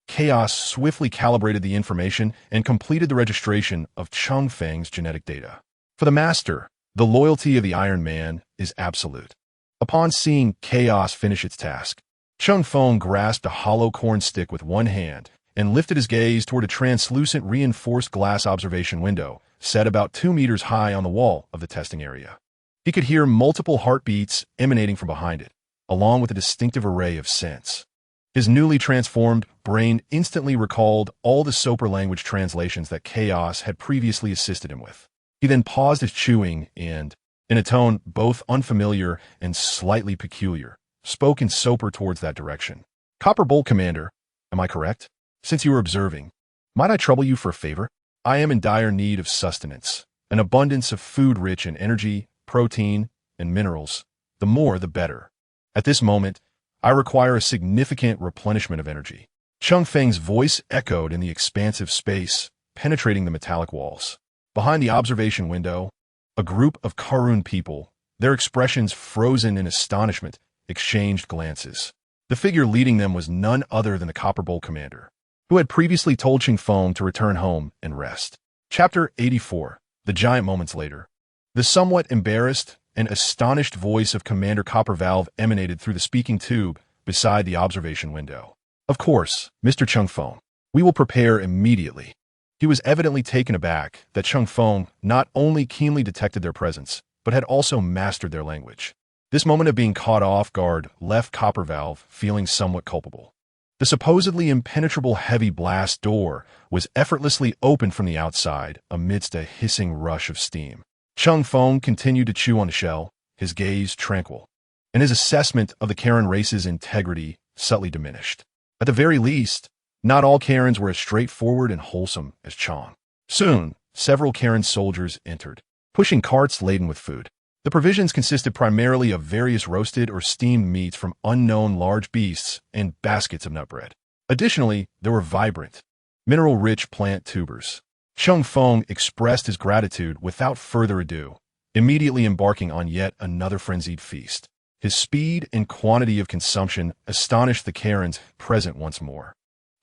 Chaos swiftly calibrated the information and completed the registration of Cheng Feng's genetic data. For the Master, the loyalty of the Iron Man is absolute. Upon seeing Chaos finish its task, Cheng Feng grasped a hollow corn stick with one hand and lifted his gaze toward a translucent reinforced glass observation window set about 2 meters high on the wall of the testing area. He could hear multiple heartbeats emanating from behind it, along with a distinctive array of scents. His newly transformed brain instantly recalled all the Soper language translations that Chaos had previously assisted him with. He then paused his chewing and, in a tone both unfamiliar and slightly peculiar, spoke in Soper towards that direction. "Copper Bolt Commander, am I correct? Since you were observing, might I trouble you for a favor? I am in dire need of sustenance, an abundance of food rich in energy, protein, and minerals. The more, the better. At this moment, I require a significant replenishment of energy." Cheng Feng's voice echoed in the expansive space, penetrating the metallic walls. Behind the observation window, a group of Karun people, their expressions frozen in astonishment, exchanged glances. The figure leading them was none other than the Copper Bolt Commander, who had previously told Cheng Feng to return home and rest. Chapter 84. The Giant Moments Later. The somewhat embarrassed an astonished voice of Commander Coppervalve emanated through the speaking tube beside the observation window. "Of course, Mr. Cheng Feng. We will prepare immediately." He was evidently taken aback that Cheng Feng not only keenly detected their presence, but had also mastered their language. This moment of being caught off guard left Coppervalve feeling somewhat culpable. The supposedly impenetrable heavy blast door was effortlessly opened from the outside amidst a hissing rush of steam. Cheng Feng continued to chew on the shell, his gaze tranquil, and his assessment of the Karen race's integrity subtly diminished. At the very least, not all Karens were as straightforward and wholesome as Chang. Soon, several Karen soldiers entered, pushing carts laden with food. The provisions consisted primarily of various roasted or steamed meats from unknown large beasts and baskets of nut bread. Additionally, there were vibrant, mineral-rich plant tubers. Cheng Feng expressed his gratitude without further ado, immediately embarking on yet another frenzied feast. His speed and quantity of consumption astonished the Karens present once more.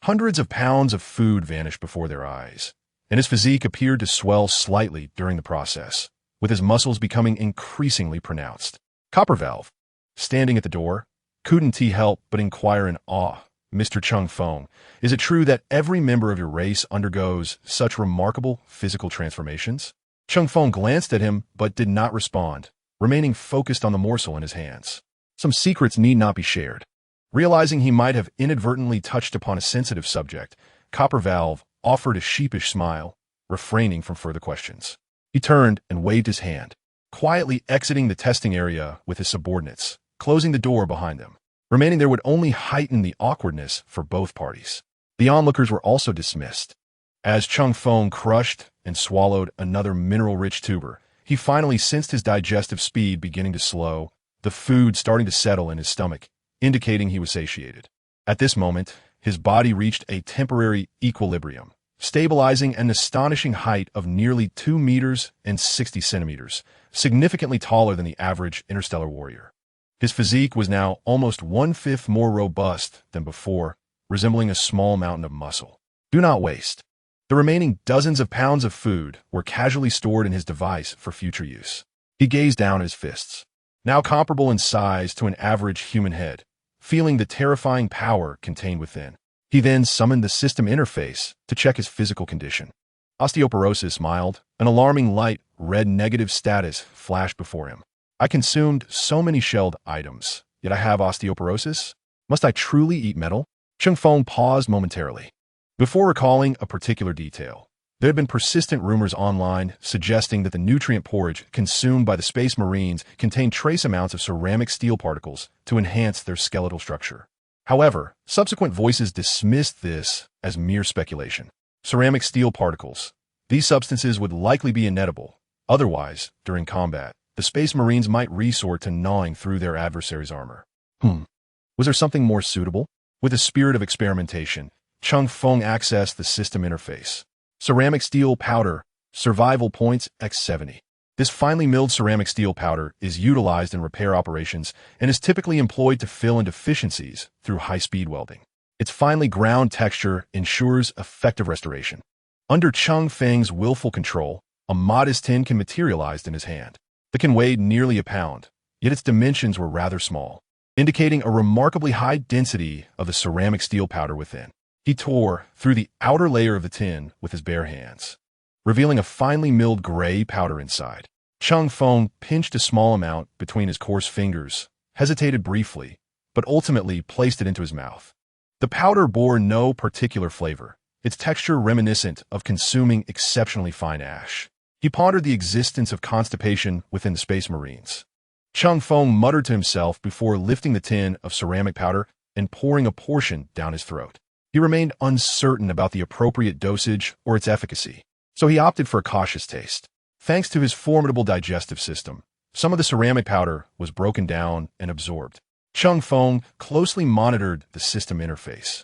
Hundreds of pounds of food vanished before their eyes, and his physique appeared to swell slightly during the process, with his muscles becoming increasingly pronounced. Coppervalve, standing at the door, couldn't he help but inquire in awe, "Mr. Cheng Feng, is it true that every member of your race undergoes such remarkable physical transformations?" Cheng Feng glanced at him but did not respond, remaining focused on the morsel in his hands. Some secrets need not be shared. Realizing he might have inadvertently touched upon a sensitive subject, Coppervalve offered a sheepish smile, refraining from further questions. He turned and waved his hand, quietly exiting the testing area with his subordinates, closing the door behind them. Remaining there would only heighten the awkwardness for both parties. The onlookers were also dismissed. As Cheng Feng crushed and swallowed another mineral-rich tuber, he finally sensed his digestive speed beginning to slow, the food starting to settle in his stomach, indicating he was satiated. At this moment, his body reached a temporary equilibrium, stabilizing an astonishing height of nearly 2 meters and 60 centimeters, significantly taller than the average interstellar warrior. His physique was now almost 1/5 more robust than before, resembling a small mountain of muscle. Do not waste. The remaining dozens of pounds of food were casually stored in his device for future use. He gazed down at his fists, now comparable in size to an average human head, feeling the terrifying power contained within. He then summoned the system interface to check his physical condition. Osteoporosis mild, an alarming light red negative status flashed before him. "I consumed so many shelled items, yet I have osteoporosis? Must I truly eat metal?" Cheng Feng paused momentarily. Before recalling a particular detail, there had been persistent rumors online suggesting that the nutrient porridge consumed by the Space Marines contained trace amounts of ceramic steel particles to enhance their skeletal structure. However, subsequent voices dismissed this as mere speculation. Ceramic steel particles. These substances would likely be inedible. Otherwise, during combat, the Space Marines might resort to gnawing through their adversary's armor. Was there something more suitable? With a spirit of experimentation, Cheng Feng accessed the system interface. Ceramic steel powder, survival points X70. This finely milled ceramic steel powder is utilized in repair operations and is typically employed to fill in deficiencies through high-speed welding. Its finely ground texture ensures effective restoration. Under Cheng Feng's willful control, a modest tin can materialize in his hand. The can weighed nearly a pound, yet its dimensions were rather small, indicating a remarkably high density of the ceramic steel powder within. He tore through the outer layer of the tin with his bare hands, revealing a finely milled gray powder inside. Cheng Feng pinched a small amount between his coarse fingers, hesitated briefly, but ultimately placed it into his mouth. The powder bore no particular flavor, its texture reminiscent of consuming exceptionally fine ash. He pondered the existence of constipation within the Space Marines. Cheng Feng muttered to himself before lifting the tin of ceramic powder and pouring a portion down his throat. He remained uncertain about the appropriate dosage or its efficacy, so he opted for a cautious taste. Thanks to his formidable digestive system, some of the ceramic powder was broken down and absorbed. Cheng Feng closely monitored the system interface,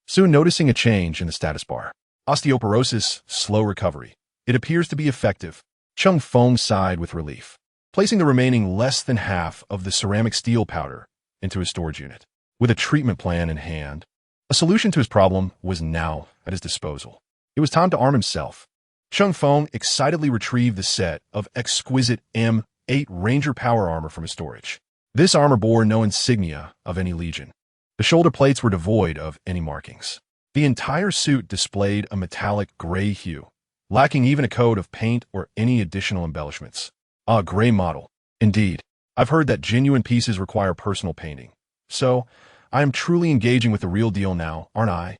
soon noticing a change in the status bar. Osteoporosis, slow recovery. It appears to be effective. Cheng Feng sighed with relief, placing the remaining less than half of the ceramic steel powder into his storage unit. With a treatment plan in hand, a solution to his problem was now at his disposal. It was time to arm himself. Cheng Feng excitedly retrieved the set of exquisite 8 Ranger power armor from his storage. This armor bore no insignia of any legion. The shoulder plates were devoid of any markings. The entire suit displayed a metallic gray hue, lacking even a coat of paint or any additional embellishments. A gray model. Indeed, I've heard that genuine pieces require personal painting. So, I am truly engaging with the real deal now, aren't I?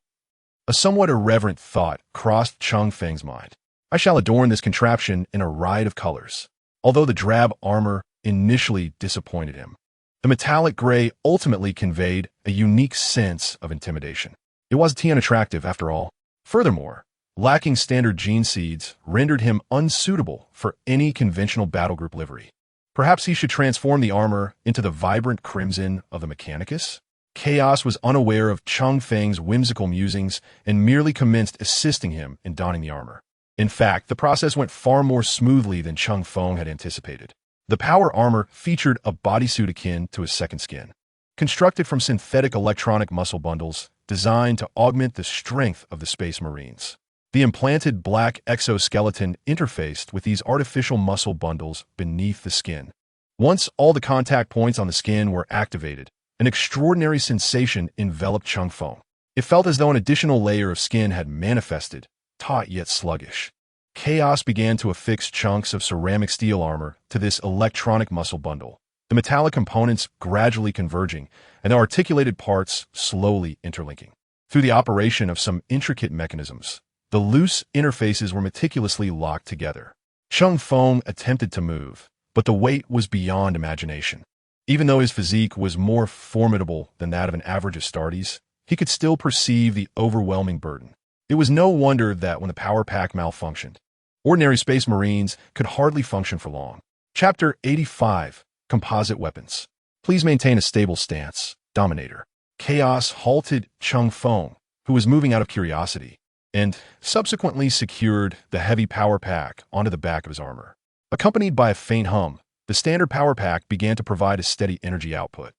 A somewhat irreverent thought crossed Cheng Feng's mind. I shall adorn this contraption in a riot of colors. Although the drab armor initially disappointed him, the metallic gray ultimately conveyed a unique sense of intimidation. It wasn't unattractive, after all. Furthermore, lacking standard gene seeds rendered him unsuitable for any conventional battlegroup livery. Perhaps he should transform the armor into the vibrant crimson of the Mechanicus? Chaos was unaware of Cheng Feng's whimsical musings and merely commenced assisting him in donning the armor. In fact, the process went far more smoothly than Cheng Feng had anticipated. The power armor featured a bodysuit akin to his second skin, constructed from synthetic electronic muscle bundles designed to augment the strength of the Space Marines. The implanted black exoskeleton interfaced with these artificial muscle bundles beneath the skin. Once all the contact points on the skin were activated, an extraordinary sensation enveloped Cheng Feng. It felt as though an additional layer of skin had manifested, taut yet sluggish. Chaos began to affix chunks of ceramic steel armor to this electronic muscle bundle, the metallic components gradually converging and the articulated parts slowly interlinking. Through the operation of some intricate mechanisms, the loose interfaces were meticulously locked together. Cheng Feng attempted to move, but the weight was beyond imagination. Even though his physique was more formidable than that of an average Astartes, he could still perceive the overwhelming burden. It was no wonder that when the power pack malfunctioned, ordinary Space Marines could hardly function for long. Chapter 85, Composite Weapons. Please maintain a stable stance, Dominator. Chaos halted Cheng Feng, who was moving out of curiosity, and subsequently secured the heavy power pack onto the back of his armor. Accompanied by a faint hum, the standard power pack began to provide a steady energy output.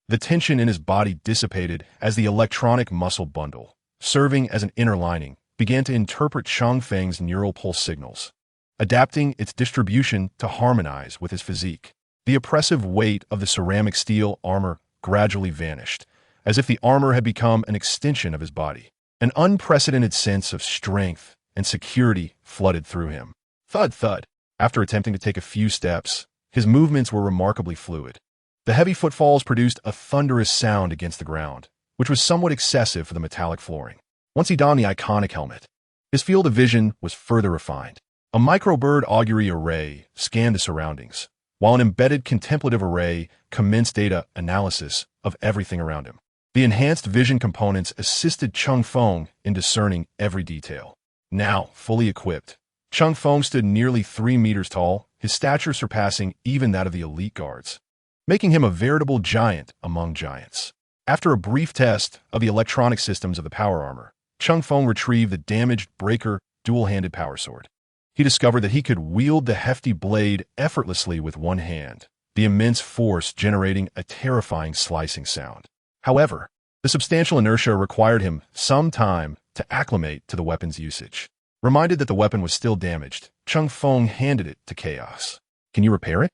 The tension in his body dissipated as the electronic muscle bundle, serving as an inner lining, began to interpret Cheng Feng's neural pulse signals, adapting its distribution to harmonize with his physique. The oppressive weight of the ceramic steel armor gradually vanished, as if the armor had become an extension of his body. An unprecedented sense of strength and security flooded through him. Thud, thud. After attempting to take a few steps, his movements were remarkably fluid. The heavy footfalls produced a thunderous sound against the ground, which was somewhat excessive for the metallic flooring. Once he donned the iconic helmet, his field of vision was further refined. A microbird augury array scanned the surroundings, while an embedded contemplative array commenced data analysis of everything around him. The enhanced vision components assisted Cheng Feng in discerning every detail. Now, fully equipped, Cheng Feng stood nearly 3 meters tall, his stature surpassing even that of the elite guards, making him a veritable giant among giants. After a brief test of the electronic systems of the power armor, Cheng Feng retrieved the damaged breaker dual-handed power sword. He discovered that he could wield the hefty blade effortlessly with one hand, the immense force generating a terrifying slicing sound. However, the substantial inertia required him some time to acclimate to the weapon's usage. Reminded that the weapon was still damaged, Cheng Feng handed it to Chaos. "Can you repair it?"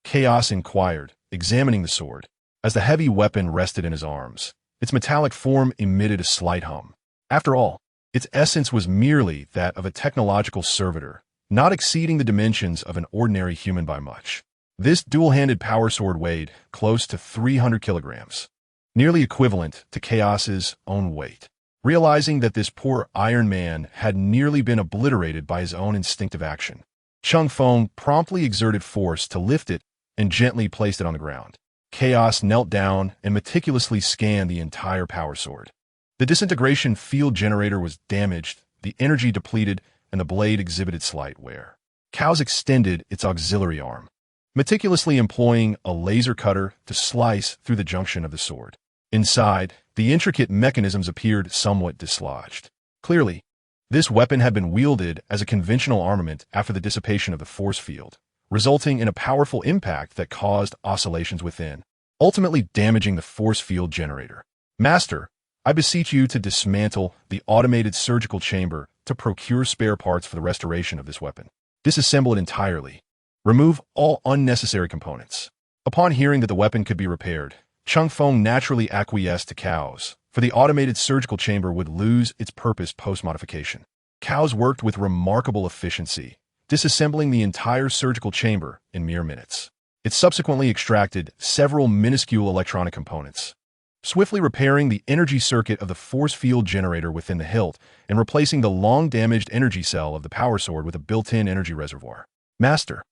Chaos inquired, examining the sword. As the heavy weapon rested in his arms, its metallic form emitted a slight hum. After all, its essence was merely that of a technological servitor, not exceeding the dimensions of an ordinary human by much. This dual-handed power sword weighed close to 300 kilograms, nearly equivalent to Chaos's own weight. Realizing that this poor Iron Man had nearly been obliterated by his own instinctive action, Cheng Feng promptly exerted force to lift it and gently placed it on the ground. Chaos knelt down and meticulously scanned the entire power sword. The disintegration field generator was damaged, the energy depleted, and the blade exhibited slight wear. Chaos extended its auxiliary arm, meticulously employing a laser cutter to slice through the junction of the sword. Inside, the intricate mechanisms appeared somewhat dislodged. Clearly, this weapon had been wielded as a conventional armament after the dissipation of the force field, resulting in a powerful impact that caused oscillations within, ultimately damaging the force field generator. "Master, I beseech you to dismantle the automated surgical chamber to procure spare parts for the restoration of this weapon. Disassemble it entirely. Remove all unnecessary components. Upon hearing that the weapon could be repaired, Cheng Feng naturally acquiesced to cows, for the automated surgical chamber would lose its purpose post-modification. Cows worked with remarkable efficiency, disassembling the entire surgical chamber in mere minutes. It subsequently extracted several minuscule electronic components, swiftly repairing the energy circuit of the force field generator within the hilt and replacing the long-damaged energy cell of the power sword with a built-in energy reservoir. Master,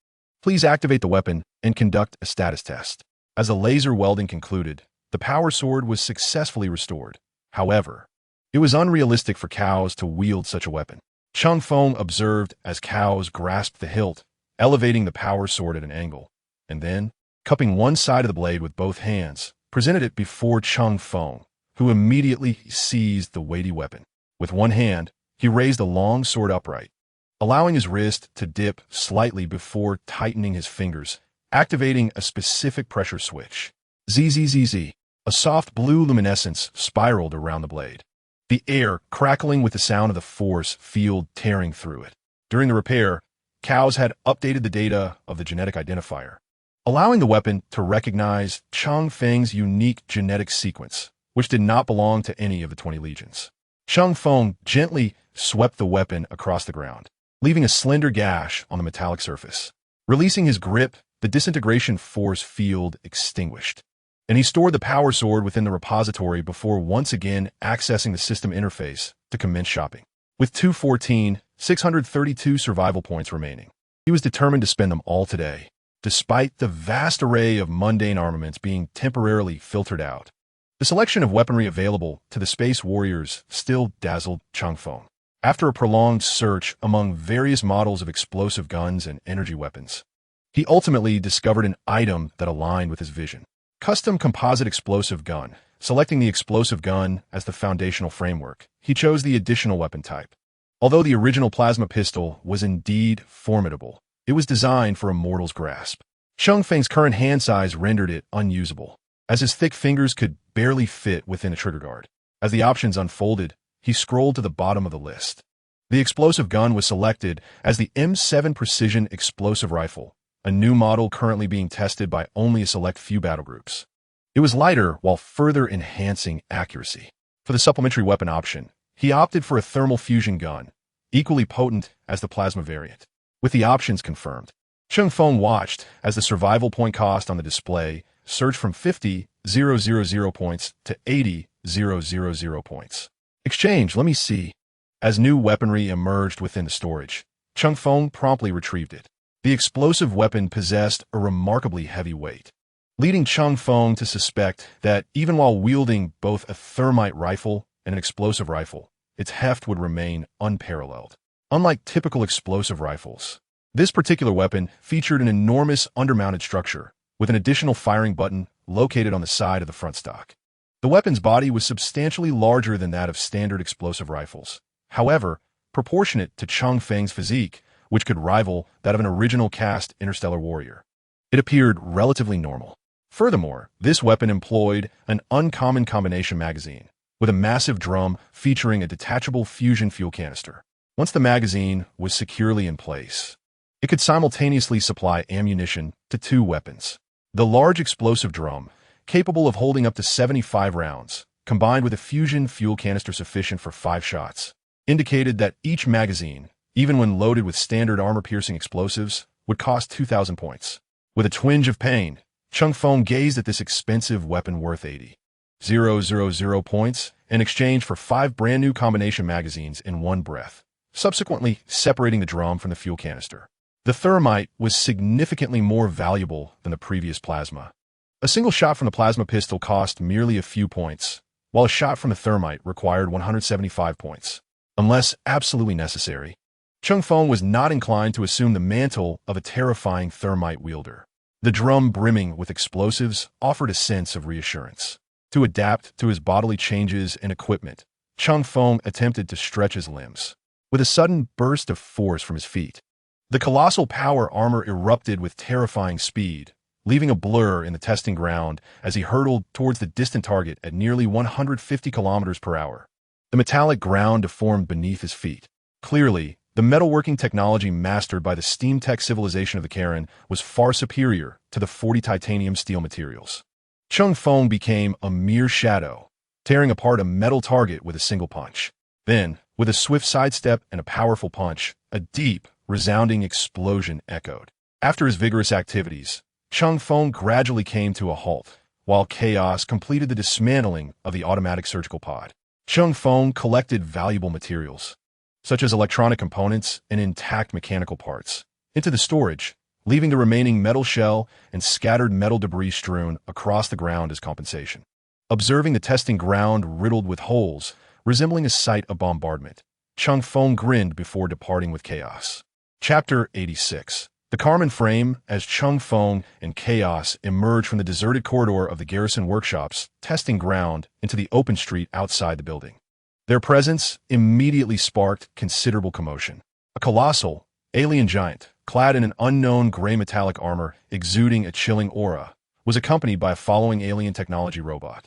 please activate the weapon and conduct a status test. As the laser welding concluded, the power sword was successfully restored. However, it was unrealistic for cows to wield such a weapon. Cheng Feng observed as cows grasped the hilt, elevating the power sword at an angle, and then, cupping one side of the blade with both hands, presented it before Cheng Feng, who immediately seized the weighty weapon. With one hand, he raised the long sword upright, allowing his wrist to dip slightly before tightening his fingers, activating a specific pressure switch. Zzz. A soft blue luminescence spiraled around the blade, the air crackling with the sound of the force field tearing through it. During the repair, cows had updated the data of the genetic identifier, allowing the weapon to recognize Cheng Feng's unique genetic sequence, which did not belong to any of the 20 legions. Cheng Feng gently swept the weapon across the ground, leaving a slender gash on the metallic surface. Releasing his grip, the disintegration force field extinguished, and he stored the power sword within the repository before once again accessing the system interface to commence shopping. With 632 survival points remaining, he was determined to spend them all today, despite the vast array of mundane armaments being temporarily filtered out. The selection of weaponry available to the space warriors still dazzled Cheng Feng. After a prolonged search among various models of explosive guns and energy weapons, he ultimately discovered an item that aligned with his vision. Custom composite explosive gun. Selecting the explosive gun as the foundational framework, he chose the additional weapon type. Although the original plasma pistol was indeed formidable, it was designed for a mortal's grasp. Cheng Feng's current hand size rendered it unusable, as his thick fingers could barely fit within a trigger guard. As the options unfolded, he scrolled to the bottom of the list. The explosive gun was selected as the M7 Precision Explosive Rifle, a new model currently being tested by only a select few battle groups. It was lighter while further enhancing accuracy. For the supplementary weapon option, he opted for a thermal fusion gun, equally potent as the plasma variant. With the options confirmed, Cheng Feng watched as the survival point cost on the display surged from 50,000 points to 80,000 points. Exchange, let me see. As new weaponry emerged within the storage, Cheng Feng promptly retrieved it. The explosive weapon possessed a remarkably heavy weight, leading Cheng Feng to suspect that even while wielding both a thermite rifle and an explosive rifle, its heft would remain unparalleled. Unlike typical explosive rifles, this particular weapon featured an enormous undermounted structure with an additional firing button located on the side of the front stock. The weapon's body was substantially larger than that of standard explosive rifles, however, proportionate to Cheng Feng's physique, which could rival that of an original cast interstellar warrior. It appeared relatively normal. Furthermore, this weapon employed an uncommon combination magazine, with a massive drum featuring a detachable fusion fuel canister. Once the magazine was securely in place, it could simultaneously supply ammunition to two weapons. The large explosive drum, capable of holding up to 75 rounds, combined with a fusion fuel canister sufficient for 5 shots, indicated that each magazine, even when loaded with standard armor-piercing explosives, would cost 2,000 points. With a twinge of pain, Cheng Feng gazed at this expensive weapon worth 80,000 points in exchange for 5 brand-new combination magazines in one breath, subsequently separating the drum from the fuel canister. The thermite was significantly more valuable than the previous plasma. A single shot from the plasma pistol cost merely a few points, while a shot from the thermite required 175 points. Unless absolutely necessary, Cheng Feng was not inclined to assume the mantle of a terrifying thermite wielder. The drum brimming with explosives offered a sense of reassurance. To adapt to his bodily changes and equipment, Cheng Feng attempted to stretch his limbs. With a sudden burst of force from his feet, the colossal power armor erupted with terrifying speed, leaving a blur in the testing ground as he hurtled towards the distant target at nearly 150 kilometers per hour. The metallic ground deformed beneath his feet. Clearly, The metalworking technology mastered by the steam-tech civilization of the Karen was far superior to the 40 titanium steel materials. Cheng Feng became a mere shadow, tearing apart a metal target with a single punch. Then, with a swift sidestep and a powerful punch, a deep, resounding explosion echoed. After his vigorous activities, Cheng Feng gradually came to a halt, while chaos completed the dismantling of the automatic surgical pod. Cheng Feng collected valuable materials, such as electronic components and intact mechanical parts, into the storage, leaving the remaining metal shell and scattered metal debris strewn across the ground as compensation. Observing the testing ground riddled with holes, resembling a site of bombardment, Cheng Feng grinned before departing with chaos. Chapter 86. The Carmen frame as Cheng Feng and Chaos emerged from the deserted corridor of the garrison workshop's testing ground into the open street outside the building. Their presence immediately sparked considerable commotion. A colossal, alien giant, clad in an unknown gray metallic armor exuding a chilling aura, was accompanied by a following alien technology robot.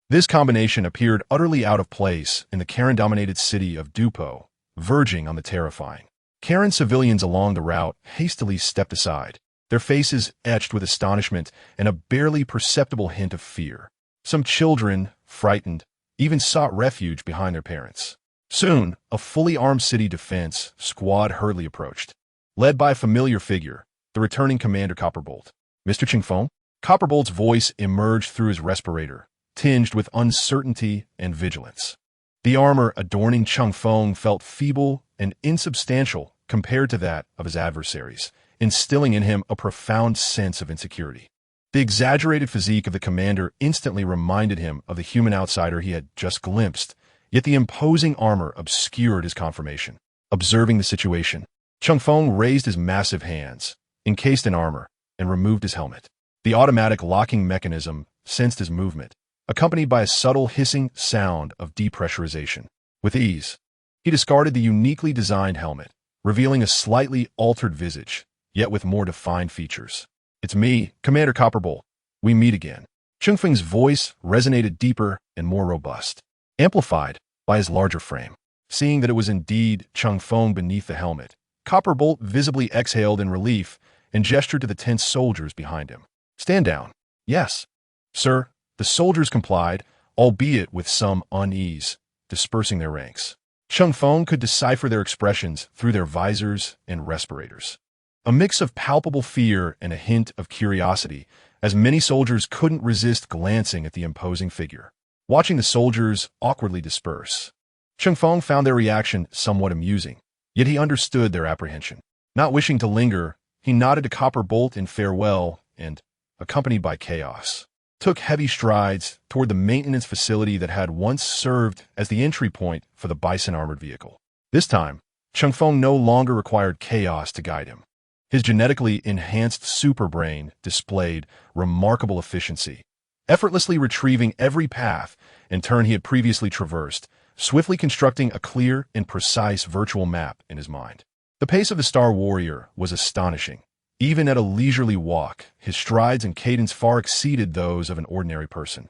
This combination appeared utterly out of place in the Karen-dominated city of Dupo, verging on the terrifying. Karen civilians along the route hastily stepped aside, their faces etched with astonishment and a barely perceptible hint of fear. Some children, frightened, even sought refuge behind their parents. Soon, a fully armed city defense squad hurriedly approached. Led by a familiar figure, the returning Commander Copperbolt. "Mr. Cheng Feng?" Copperbolt's voice emerged through his respirator, tinged with uncertainty and vigilance. The armor adorning Cheng Feng felt feeble and insubstantial compared to that of his adversaries, instilling in him a profound sense of insecurity. The exaggerated physique of the commander instantly reminded him of the human outsider he had just glimpsed, yet the imposing armor obscured his confirmation. Observing the situation, Cheng Feng raised his massive hands, encased in armor, and removed his helmet. The automatic locking mechanism sensed his movement, accompanied by a subtle hissing sound of depressurization. With ease, he discarded the uniquely designed helmet, revealing a slightly altered visage, yet with more defined features. "It's me, Commander Copperbolt. We meet again." Cheng Feng's voice resonated deeper and more robust, amplified by his larger frame. Seeing that it was indeed Cheng Feng beneath the helmet, Copperbolt visibly exhaled in relief and gestured to the tense soldiers behind him. "Stand down." "Yes, sir." The soldiers complied, albeit with some unease, dispersing their ranks. Cheng Feng could decipher their expressions through their visors and respirators. A mix of palpable fear and a hint of curiosity, as many soldiers couldn't resist glancing at the imposing figure. Watching the soldiers awkwardly disperse, Cheng Feng found their reaction somewhat amusing, yet he understood their apprehension. Not wishing to linger, he nodded to Copperbolt in farewell and, accompanied by Chaos, took heavy strides toward the maintenance facility that had once served as the entry point for the Bison armored vehicle. This time, Cheng Feng no longer required Chaos to guide him. His genetically enhanced superbrain displayed remarkable efficiency, effortlessly retrieving every path and turn he had previously traversed, swiftly constructing a clear and precise virtual map in his mind. The pace of the Star Warrior was astonishing. Even at a leisurely walk, his strides and cadence far exceeded those of an ordinary person,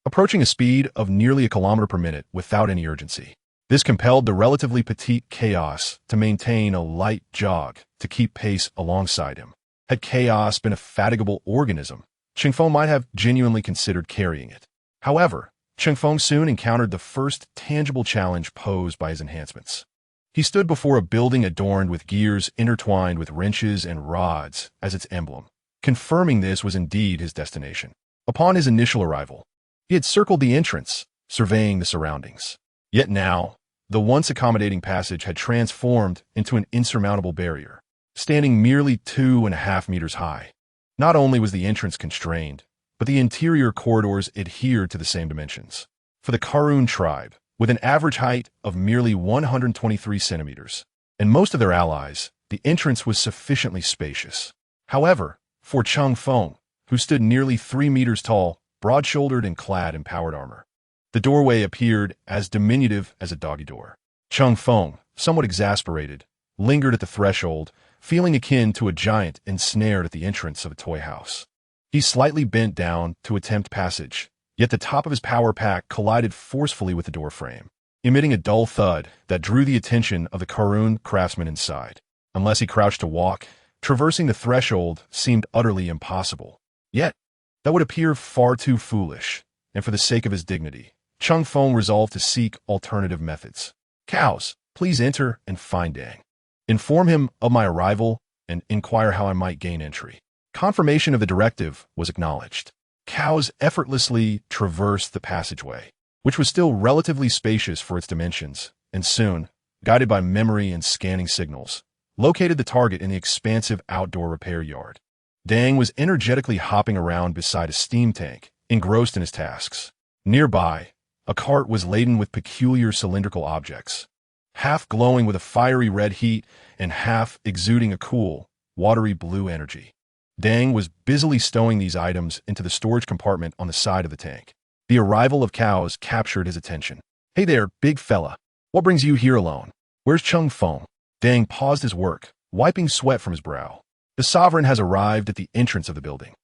approaching a speed of nearly a kilometer per minute without any urgency. This compelled the relatively petite Chaos to maintain a light jog to keep pace alongside him. Had Chaos been a fatigable organism, Cheng Feng might have genuinely considered carrying it. However, Cheng Feng soon encountered the first tangible challenge posed by his enhancements. He stood before a building adorned with gears intertwined with wrenches and rods as its emblem, confirming this was indeed his destination. Upon his initial arrival, he had circled the entrance, surveying the surroundings. Yet now, the once accommodating passage had transformed into an insurmountable barrier, standing merely 2.5 meters high. Not only was the entrance constrained, but the interior corridors adhered to the same dimensions. For the Karun tribe, with an average height of merely 123 centimeters, and most of their allies, the entrance was sufficiently spacious. However, for Cheng Feng, who stood nearly 3 meters tall, broad-shouldered and clad in powered armor, the doorway appeared as diminutive as a doggy door. Cheng Feng, somewhat exasperated, lingered at the threshold, feeling akin to a giant ensnared at the entrance of a toy house. He slightly bent down to attempt passage, yet the top of his power pack collided forcefully with the door frame. emitting a dull thud that drew the attention of the Karun craftsman inside. Unless he crouched to walk, traversing the threshold seemed utterly impossible. Yet, that would appear far too foolish, and for the sake of his dignity, Cheng Feng resolved to seek alternative methods. Cows, please enter and find Dang. Inform him of my arrival and inquire how I might gain entry. Confirmation of the directive was acknowledged. Cows effortlessly traversed the passageway, which was still relatively spacious for its dimensions, and soon, guided by memory and scanning signals, located the target in the expansive outdoor repair yard. Dang was energetically hopping around beside a steam tank, engrossed in his tasks. Nearby, a cart was laden with peculiar cylindrical objects, half glowing with a fiery red heat and half exuding a cool, watery blue energy. Dang was busily stowing these items into the storage compartment on the side of the tank. The arrival of cows captured his attention. Hey there, big fella. What brings you here alone? Where's Cheng Feng? Dang paused his work, wiping sweat from his brow. The sovereign has arrived at the entrance of the building.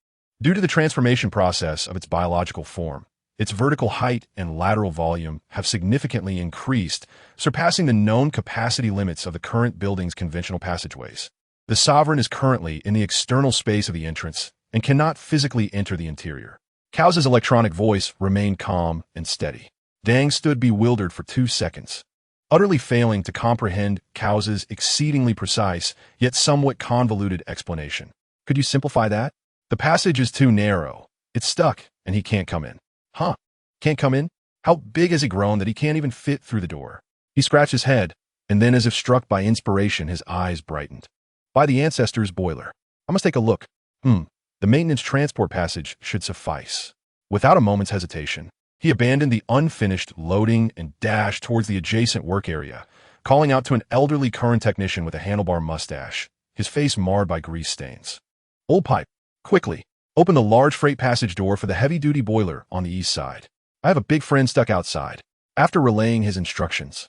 Due to the transformation process of its biological form, its vertical height and lateral volume have significantly increased, surpassing the known capacity limits of the current building's conventional passageways. The sovereign is currently in the external space of the entrance and cannot physically enter the interior. Cow's electronic voice remained calm and steady. Dang stood bewildered for 2 seconds, utterly failing to comprehend Cow's exceedingly precise yet somewhat convoluted explanation. Could you simplify that? The passage is too narrow. It's stuck, and he can't come in. Huh? Can't come in? How big has he grown that he can't even fit through the door? He scratched his head, and then as if struck by inspiration, his eyes brightened. By the ancestors' boiler. I must take a look. The maintenance transport passage should suffice. Without a moment's hesitation, he abandoned the unfinished loading and dashed towards the adjacent work area, calling out to an elderly current technician with a handlebar mustache, his face marred by grease stains. Old pipe, quickly, open the large freight passage door for the heavy-duty boiler on the east side. I have a big friend stuck outside. After relaying his instructions,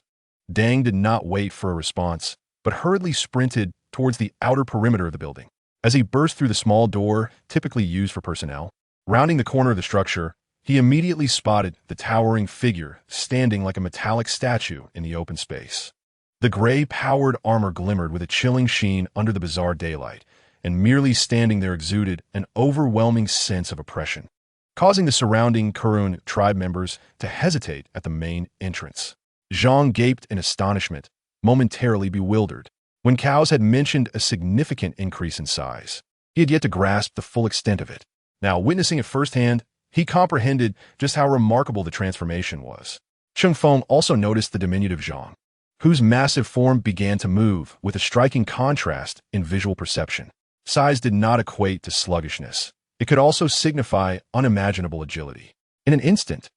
Dang did not wait for a response, but hurriedly sprinted towards the outer perimeter of the building. As he burst through the small door typically used for personnel, rounding the corner of the structure, he immediately spotted the towering figure standing like a metallic statue in the open space. The gray-powered armor glimmered with a chilling sheen under the bizarre daylight, and merely standing there exuded an overwhelming sense of oppression, causing the surrounding Karun tribe members to hesitate at the main entrance. Zhang gaped in astonishment, momentarily bewildered. When Cows had mentioned a significant increase in size, he had yet to grasp the full extent of it. Now, witnessing it firsthand, he comprehended just how remarkable the transformation was. Cheng Feng also noticed the diminutive Zhang, whose massive form began to move with a striking contrast in visual perception. Size did not equate to sluggishness. It could also signify unimaginable agility. In an instant,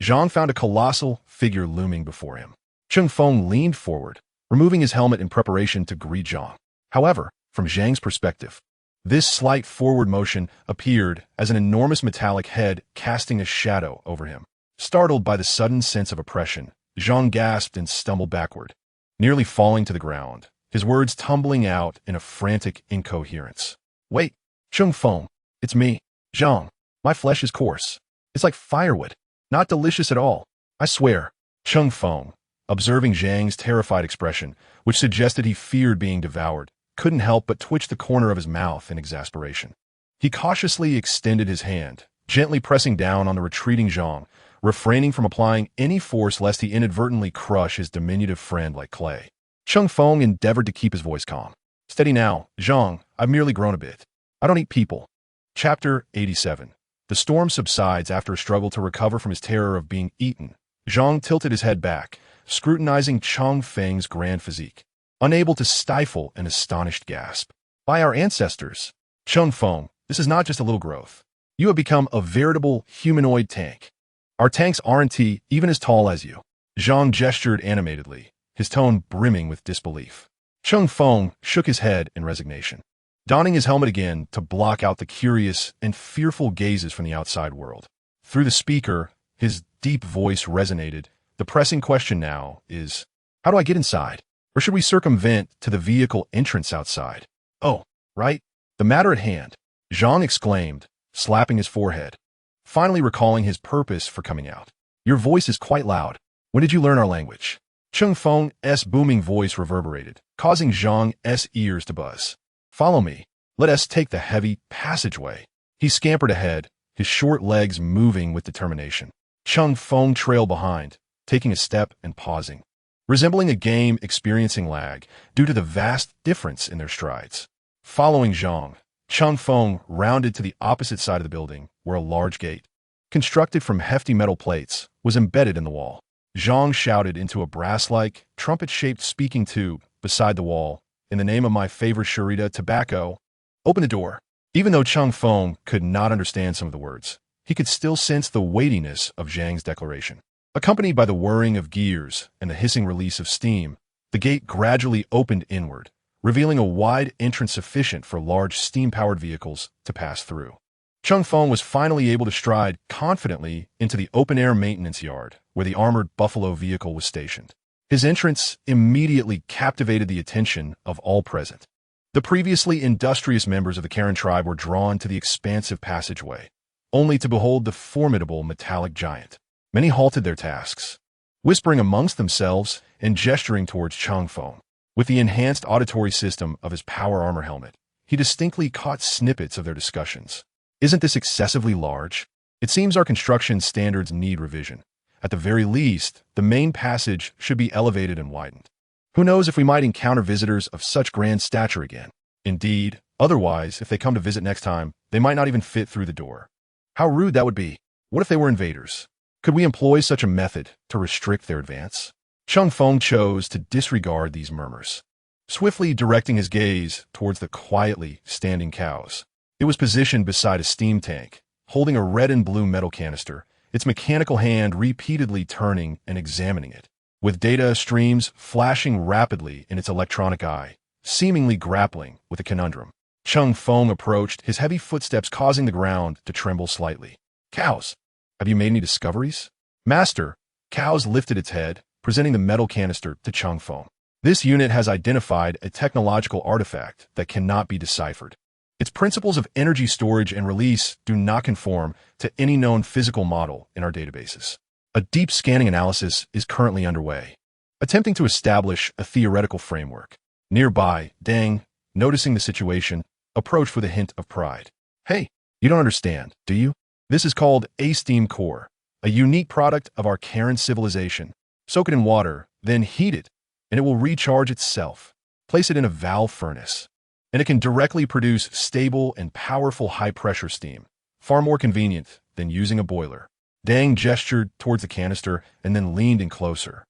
Zhang found a colossal figure looming before him. Cheng Feng leaned forward, removing his helmet in preparation to greet Zhang. However, from Zhang's perspective, this slight forward motion appeared as an enormous metallic head casting a shadow over him. Startled by the sudden sense of oppression, Zhang gasped and stumbled backward, nearly falling to the ground, his words tumbling out in a frantic incoherence. Wait, Cheng Feng, it's me, Zhang. My flesh is coarse. It's like firewood. Not delicious at all. I swear. Cheng Feng, observing Zhang's terrified expression, which suggested he feared being devoured, couldn't help but twitch the corner of his mouth in exasperation. He cautiously extended his hand, gently pressing down on the retreating Zhang, refraining from applying any force lest he inadvertently crush his diminutive friend like clay. Cheng Feng endeavored to keep his voice calm. Steady now, Zhang, I've merely grown a bit. I don't eat people. Chapter 87. The storm subsides after a struggle to recover from his terror of being eaten. Zhang tilted his head back, scrutinizing Cheng Feng's grand physique, unable to stifle an astonished gasp. By our ancestors, Cheng Feng, this is not just a little growth. You have become a veritable humanoid tank. Our tanks aren't even as tall as you. Zhang gestured animatedly, his tone brimming with disbelief. Cheng Feng shook his head in resignation, donning his helmet again to block out the curious and fearful gazes from the outside world. Through the speaker, his deep voice resonated. The pressing question now is, how do I get inside? Or should we circumvent to the vehicle entrance outside? Oh, right. The matter at hand, Zhang exclaimed, slapping his forehead, finally recalling his purpose for coming out. Your voice is quite loud. When did you learn our language? Cheng Feng's booming voice reverberated, causing Zhang's ears to buzz. Follow me. Let us take the heavy passageway. He scampered ahead, his short legs moving with determination. Cheng Feng trailed behind, taking a step and pausing, resembling a game experiencing lag due to the vast difference in their strides. Following Zhang, Cheng Feng rounded to the opposite side of the building, where a large gate, constructed from hefty metal plates, was embedded in the wall. Zhang shouted into a brass-like, trumpet-shaped speaking tube beside the wall, "In the name of my favorite Sharita tobacco, open the door." Even though Cheng Feng could not understand some of the words, he could still sense the weightiness of Zhang's declaration. Accompanied by the whirring of gears and the hissing release of steam, the gate gradually opened inward, revealing a wide entrance sufficient for large steam-powered vehicles to pass through. Cheng Feng was finally able to stride confidently into the open-air maintenance yard where the armored buffalo vehicle was stationed. His entrance immediately captivated the attention of all present. The previously industrious members of the Karen tribe were drawn to the expansive passageway, only to behold the formidable metallic giant. Many halted their tasks, whispering amongst themselves and gesturing towards Cheng Feng. With the enhanced auditory system of his power armor helmet, he distinctly caught snippets of their discussions. "Isn't this excessively large? It seems our construction standards need revision. At the very least, the main passage should be elevated and widened. Who knows if we might encounter visitors of such grand stature again? Indeed, otherwise, if they come to visit next time, they might not even fit through the door. How rude that would be. What if they were invaders? Could we employ such a method to restrict their advance?" Cheng Feng chose to disregard these murmurs, swiftly directing his gaze towards the quietly standing cows. It was positioned beside a steam tank, holding a red and blue metal canister, its mechanical hand repeatedly turning and examining it, with data streams flashing rapidly in its electronic eye, seemingly grappling with a conundrum. Cheng Feng approached, his heavy footsteps causing the ground to tremble slightly. "Cows, have you made any discoveries?" "Master," Cows lifted its head, presenting the metal canister to Cheng Feng. "This unit has identified a technological artifact that cannot be deciphered. Its principles of energy storage and release do not conform to any known physical model in our databases. A deep scanning analysis is currently underway, attempting to establish a theoretical framework." Nearby, Deng, noticing the situation, approached with a hint of pride. "Hey, you don't understand, do you? This is called a steam core, a unique product of our Karen civilization. Soak it in water, then heat it, and it will recharge itself. Place it in a valve furnace, and it can directly produce stable and powerful high-pressure steam, far more convenient than using a boiler." Deng gestured towards the canister and then leaned in closer,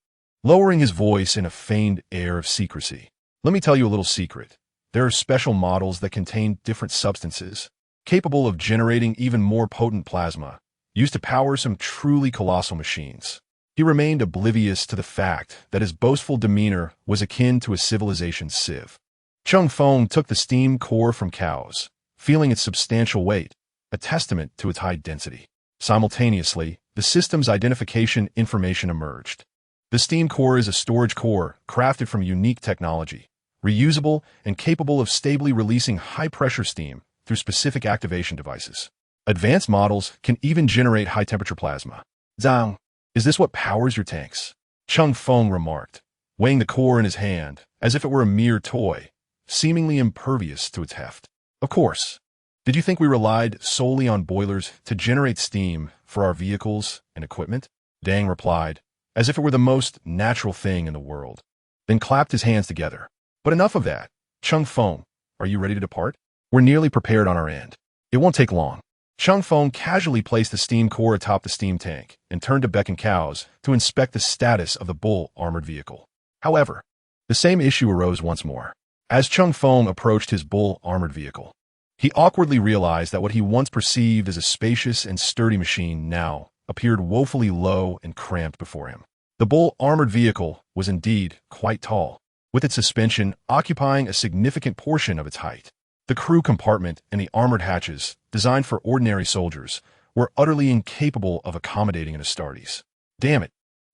lowering his voice in a feigned air of secrecy. "Let me tell you a little secret. There are special models that contain different substances, capable of generating even more potent plasma, used to power some truly colossal machines." He remained oblivious to the fact that his boastful demeanor was akin to a civilization's sieve. Cheng Feng took the steam core from Cows, feeling its substantial weight, a testament to its high density. Simultaneously, the system's identification information emerged. The steam core is a storage core crafted from unique technology, reusable and capable of stably releasing high-pressure steam through specific activation devices. Advanced models can even generate high-temperature plasma. "Zhang, is this what powers your tanks?" Cheng Feng remarked, weighing the core in his hand as if it were a mere toy, seemingly impervious to its heft. "Of course. Did you think we relied solely on boilers to generate steam for our vehicles and equipment?" Deng replied, as if it were the most natural thing in the world, then clapped his hands together. "But enough of that. Cheng Feng, are you ready to depart? We're nearly prepared on our end. It won't take long." Cheng Feng casually placed the steam core atop the steam tank and turned to beckon Cows to inspect the status of the bull armored vehicle. However, the same issue arose once more. As Cheng Feng approached his bull armored vehicle, he awkwardly realized that what he once perceived as a spacious and sturdy machine now appeared woefully low and cramped before him. The bull armored vehicle was indeed quite tall, with its suspension occupying a significant portion of its height. The crew compartment and the armored hatches, designed for ordinary soldiers, were utterly incapable of accommodating an Astartes. Damn it,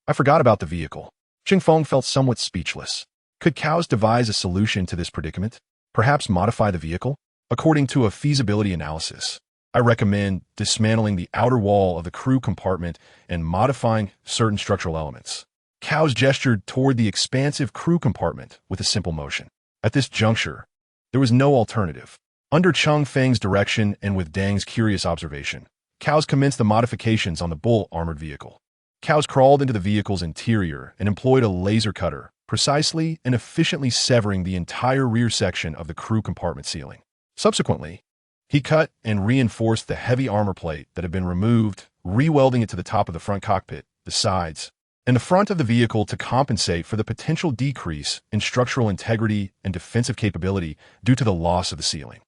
I forgot about the vehicle. Cheng Feng felt somewhat speechless. Could Cows devise a solution to this predicament? Perhaps modify the vehicle? According to a feasibility analysis, I recommend dismantling the outer wall of the crew compartment and modifying certain structural elements. Caos gestured toward the expansive crew compartment with a simple motion. At this juncture, there was no alternative. Under Cheng Feng's direction and with Dang's curious observation, Caos commenced the modifications on the bull armored vehicle. Caos crawled into the vehicle's interior and employed a laser cutter, precisely and efficiently severing the entire rear section of the crew compartment ceiling. Subsequently, he cut and reinforced the heavy armor plate that had been removed, re-welding it to the top of the front cockpit, the sides, and the front of the vehicle to compensate for the potential decrease in structural integrity and defensive capability due to the loss of the ceiling.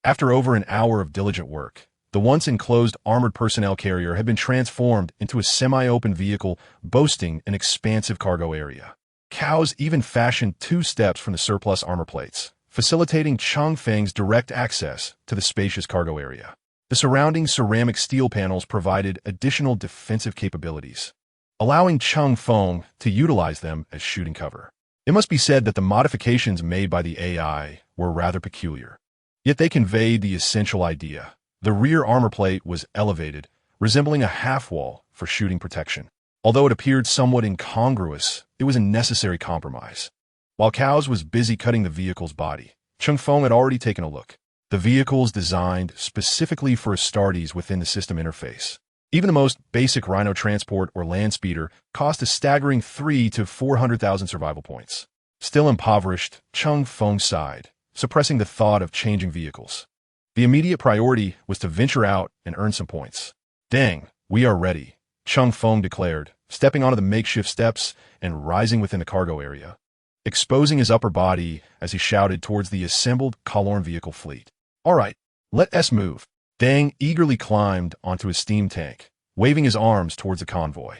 After over an hour of diligent work, the once enclosed armored personnel carrier had been transformed into a semi-open vehicle boasting an expansive cargo area. Caos even fashioned 2 steps from the surplus armor plates, facilitating Cheng Feng's direct access to the spacious cargo area. The surrounding ceramic steel panels provided additional defensive capabilities, allowing Cheng Feng to utilize them as shooting cover. It must be said that the modifications made by the AI were rather peculiar, yet they conveyed the essential idea. The rear armor plate was elevated, resembling a half-wall for shooting protection. Although it appeared somewhat incongruous, it was a necessary compromise. While Caos was busy cutting the vehicle's body, Cheng Feng had already taken a look. The vehicles designed specifically for Astartes within the system interface. Even the most basic Rhino transport or land speeder cost a staggering 300,000 to 400,000 survival points. Still impoverished, Cheng Feng sighed, suppressing the thought of changing vehicles. The immediate priority was to venture out and earn some points. Dang, we are ready, Cheng Feng declared, stepping onto the makeshift steps and rising within the cargo area, exposing his upper body as he shouted towards the assembled Kaloran vehicle fleet. All right, let us move. Dang eagerly climbed onto his steam tank, waving his arms towards the convoy.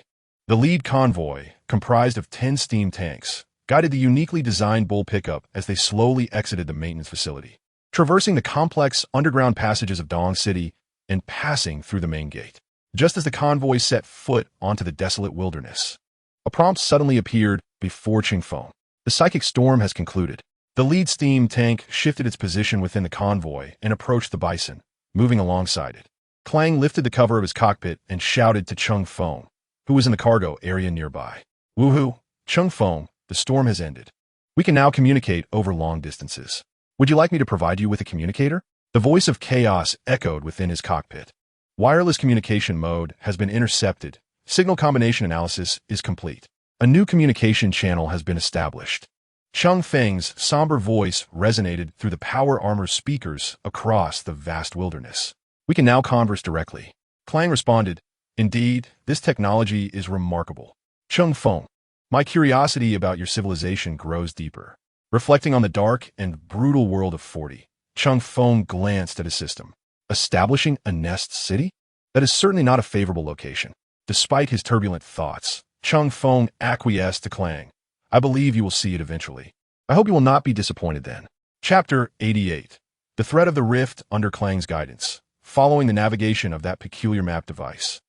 The lead convoy, comprised of 10 steam tanks, guided the uniquely designed bull pickup as they slowly exited the maintenance facility, traversing the complex underground passages of Dong City and passing through the main gate. Just as the convoy set foot onto the desolate wilderness, a prompt suddenly appeared before Cheng Feng. The psychic storm has concluded. The lead steam tank shifted its position within the convoy and approached the bison, moving alongside it. Clang lifted the cover of his cockpit and shouted to Cheng Feng, who was in the cargo area nearby. Woohoo, Cheng Feng, the storm has ended. We can now communicate over long distances. Would you like me to provide you with a communicator? The voice of chaos echoed within his cockpit. Wireless communication mode has been intercepted. Signal combination analysis is complete. A new communication channel has been established. Cheng Feng's somber voice resonated through the power armor speakers across the vast wilderness. We can now converse directly. Clang responded, Indeed, this technology is remarkable. Cheng Feng, my curiosity about your civilization grows deeper. Reflecting on the dark and brutal world of 40, Cheng Feng glanced at his system. Establishing a nest city? That is certainly not a favorable location. Despite his turbulent thoughts, Cheng Feng acquiesced to Clang. I believe you will see it eventually. I hope you will not be disappointed then. Chapter 88. The Threat of the Rift under Clang's guidance. Following the navigation of that peculiar map device,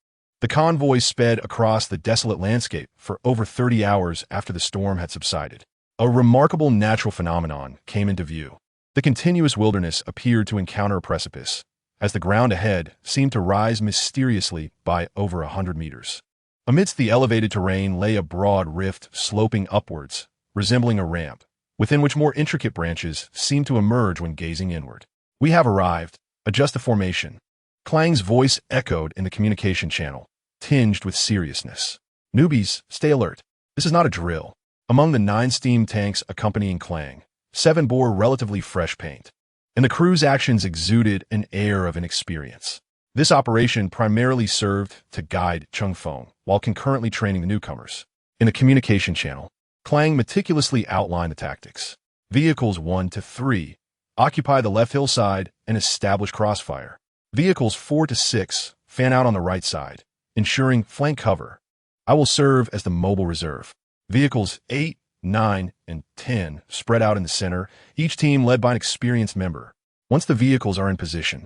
the convoy sped across the desolate landscape for over 30 hours after the storm had subsided. A remarkable natural phenomenon came into view. The continuous wilderness appeared to encounter a precipice, as the ground ahead seemed to rise mysteriously by over 100 meters. Amidst the elevated terrain lay a broad rift sloping upwards, resembling a ramp, within which more intricate branches seemed to emerge when gazing inward. We have arrived. Adjust the formation. Clang's voice echoed in the communication channel, tinged with seriousness. Newbies, stay alert. This is not a drill. Among the 9 steam tanks accompanying Clang, 7 bore relatively fresh paint, and the crew's actions exuded an air of inexperience. This operation primarily served to guide Cheng Feng while concurrently training the newcomers. In the communication channel, Clang meticulously outlined the tactics. Vehicles 1 to 3 occupy the left hillside and establish crossfire. Vehicles 4 to 6 fan out on the right side, ensuring flank cover. I will serve as the mobile reserve. Vehicles 8, 9, and 10 spread out in the center, each team led by an experienced member. Once the vehicles are in position,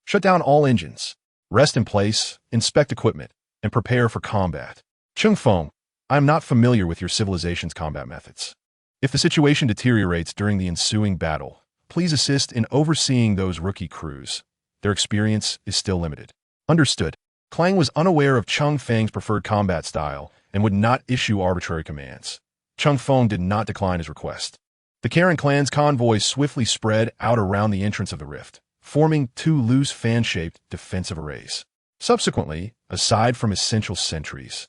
shut down all engines, rest in place, inspect equipment, and prepare for combat. Cheng Feng, I am not familiar with your civilization's combat methods. If the situation deteriorates during the ensuing battle, please assist in overseeing those rookie crews. Their experience is still limited. Understood. Clang was unaware of Cheng Feng's preferred combat style and would not issue arbitrary commands. Cheng Feng did not decline his request. The Karen clan's convoy swiftly spread out around the entrance of the rift, forming two loose fan-shaped defensive arrays. Subsequently, aside from essential sentries,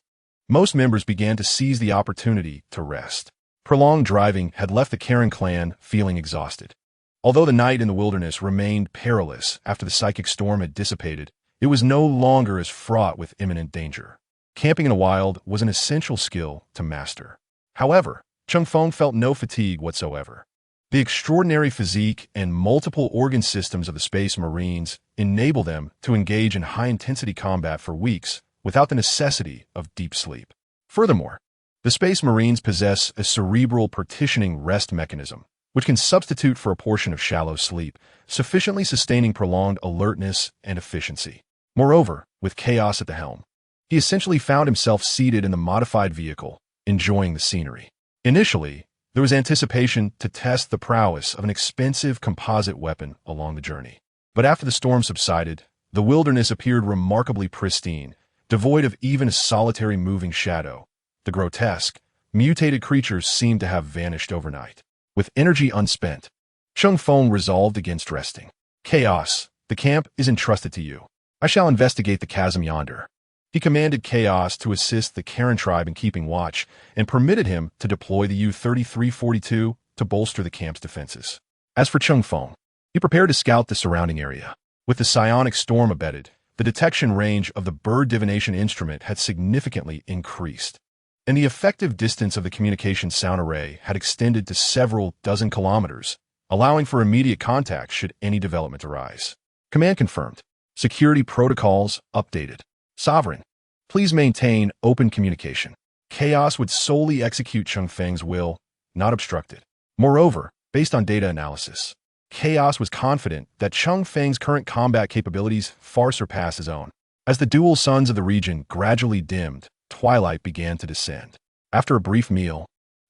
most members began to seize the opportunity to rest. Prolonged driving had left the Karen clan feeling exhausted. Although the night in the wilderness remained perilous after the psychic storm had dissipated, it was no longer as fraught with imminent danger. Camping in the wild was an essential skill to master. However, Cheng Feng felt no fatigue whatsoever. The extraordinary physique and multiple organ systems of the Space Marines enable them to engage in high-intensity combat for weeks without the necessity of deep sleep. Furthermore, the Space Marines possess a cerebral partitioning rest mechanism, which can substitute for a portion of shallow sleep, sufficiently sustaining prolonged alertness and efficiency. Moreover, with Chaos at the helm, he essentially found himself seated in the modified vehicle, enjoying the scenery. Initially, there was anticipation to test the prowess of an expensive composite weapon along the journey. But after the storm subsided, the wilderness appeared remarkably pristine, devoid of even a solitary moving shadow. The grotesque, mutated creatures seemed to have vanished overnight. With energy unspent, Cheng Feng resolved against resting. Chaos, the camp is entrusted to you. I shall investigate the chasm yonder. He commanded Chaos to assist the Karen tribe in keeping watch and permitted him to deploy the U-3342 to bolster the camp's defenses. As for Cheng Feng, he prepared to scout the surrounding area. With the psionic storm abated, the detection range of the bird divination instrument had significantly increased, and the effective distance of the communication sound array had extended to several dozen kilometers, allowing for immediate contact should any development arise. Command confirmed. Security protocols updated. Sovereign, please maintain open communication. Chaos would solely execute Cheng Feng's will, not obstruct it. Moreover, based on data analysis, Chaos was confident that Cheng Feng's current combat capabilities far surpass his own. As the dual suns of the region gradually dimmed, twilight began to descend. After a brief meal,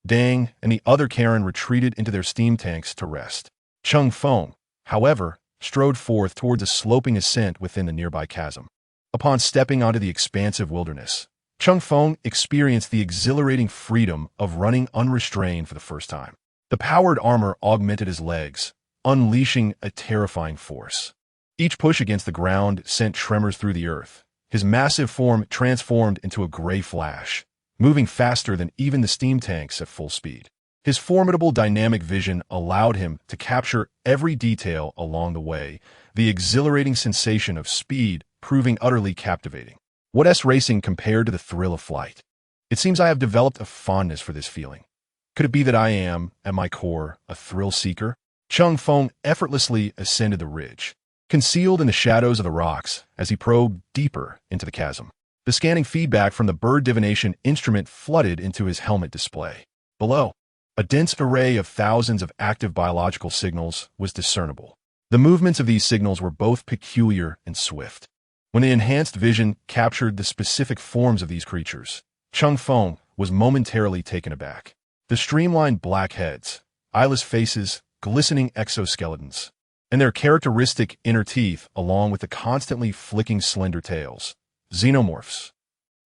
Dang and the other Karen retreated into their steam tanks to rest. Cheng Feng, however, strode forth towards a sloping ascent within the nearby chasm. Upon stepping onto the expansive wilderness, Cheng Feng experienced the exhilarating freedom of running unrestrained for the first time. The powered armor augmented his legs, unleashing a terrifying force. Each push against the ground sent tremors through the earth. His massive form transformed into a gray flash, moving faster than even the steam tanks at full speed. His formidable dynamic vision allowed him to capture every detail along the way, the exhilarating sensation of speed proving utterly captivating. What is racing compared to the thrill of flight? It seems I have developed a fondness for this feeling. Could it be that I am, at my core, a thrill-seeker? Cheng Feng effortlessly ascended the ridge, concealed in the shadows of the rocks as he probed deeper into the chasm. The scanning feedback from the bird divination instrument flooded into his helmet display. Below, a dense array of thousands of active biological signals was discernible. The movements of these signals were both peculiar and swift. When the enhanced vision captured the specific forms of these creatures, Cheng Feng was momentarily taken aback. The streamlined black heads, eyeless faces, glistening exoskeletons, and their characteristic inner teeth along with the constantly flicking slender tails. Xenomorphs.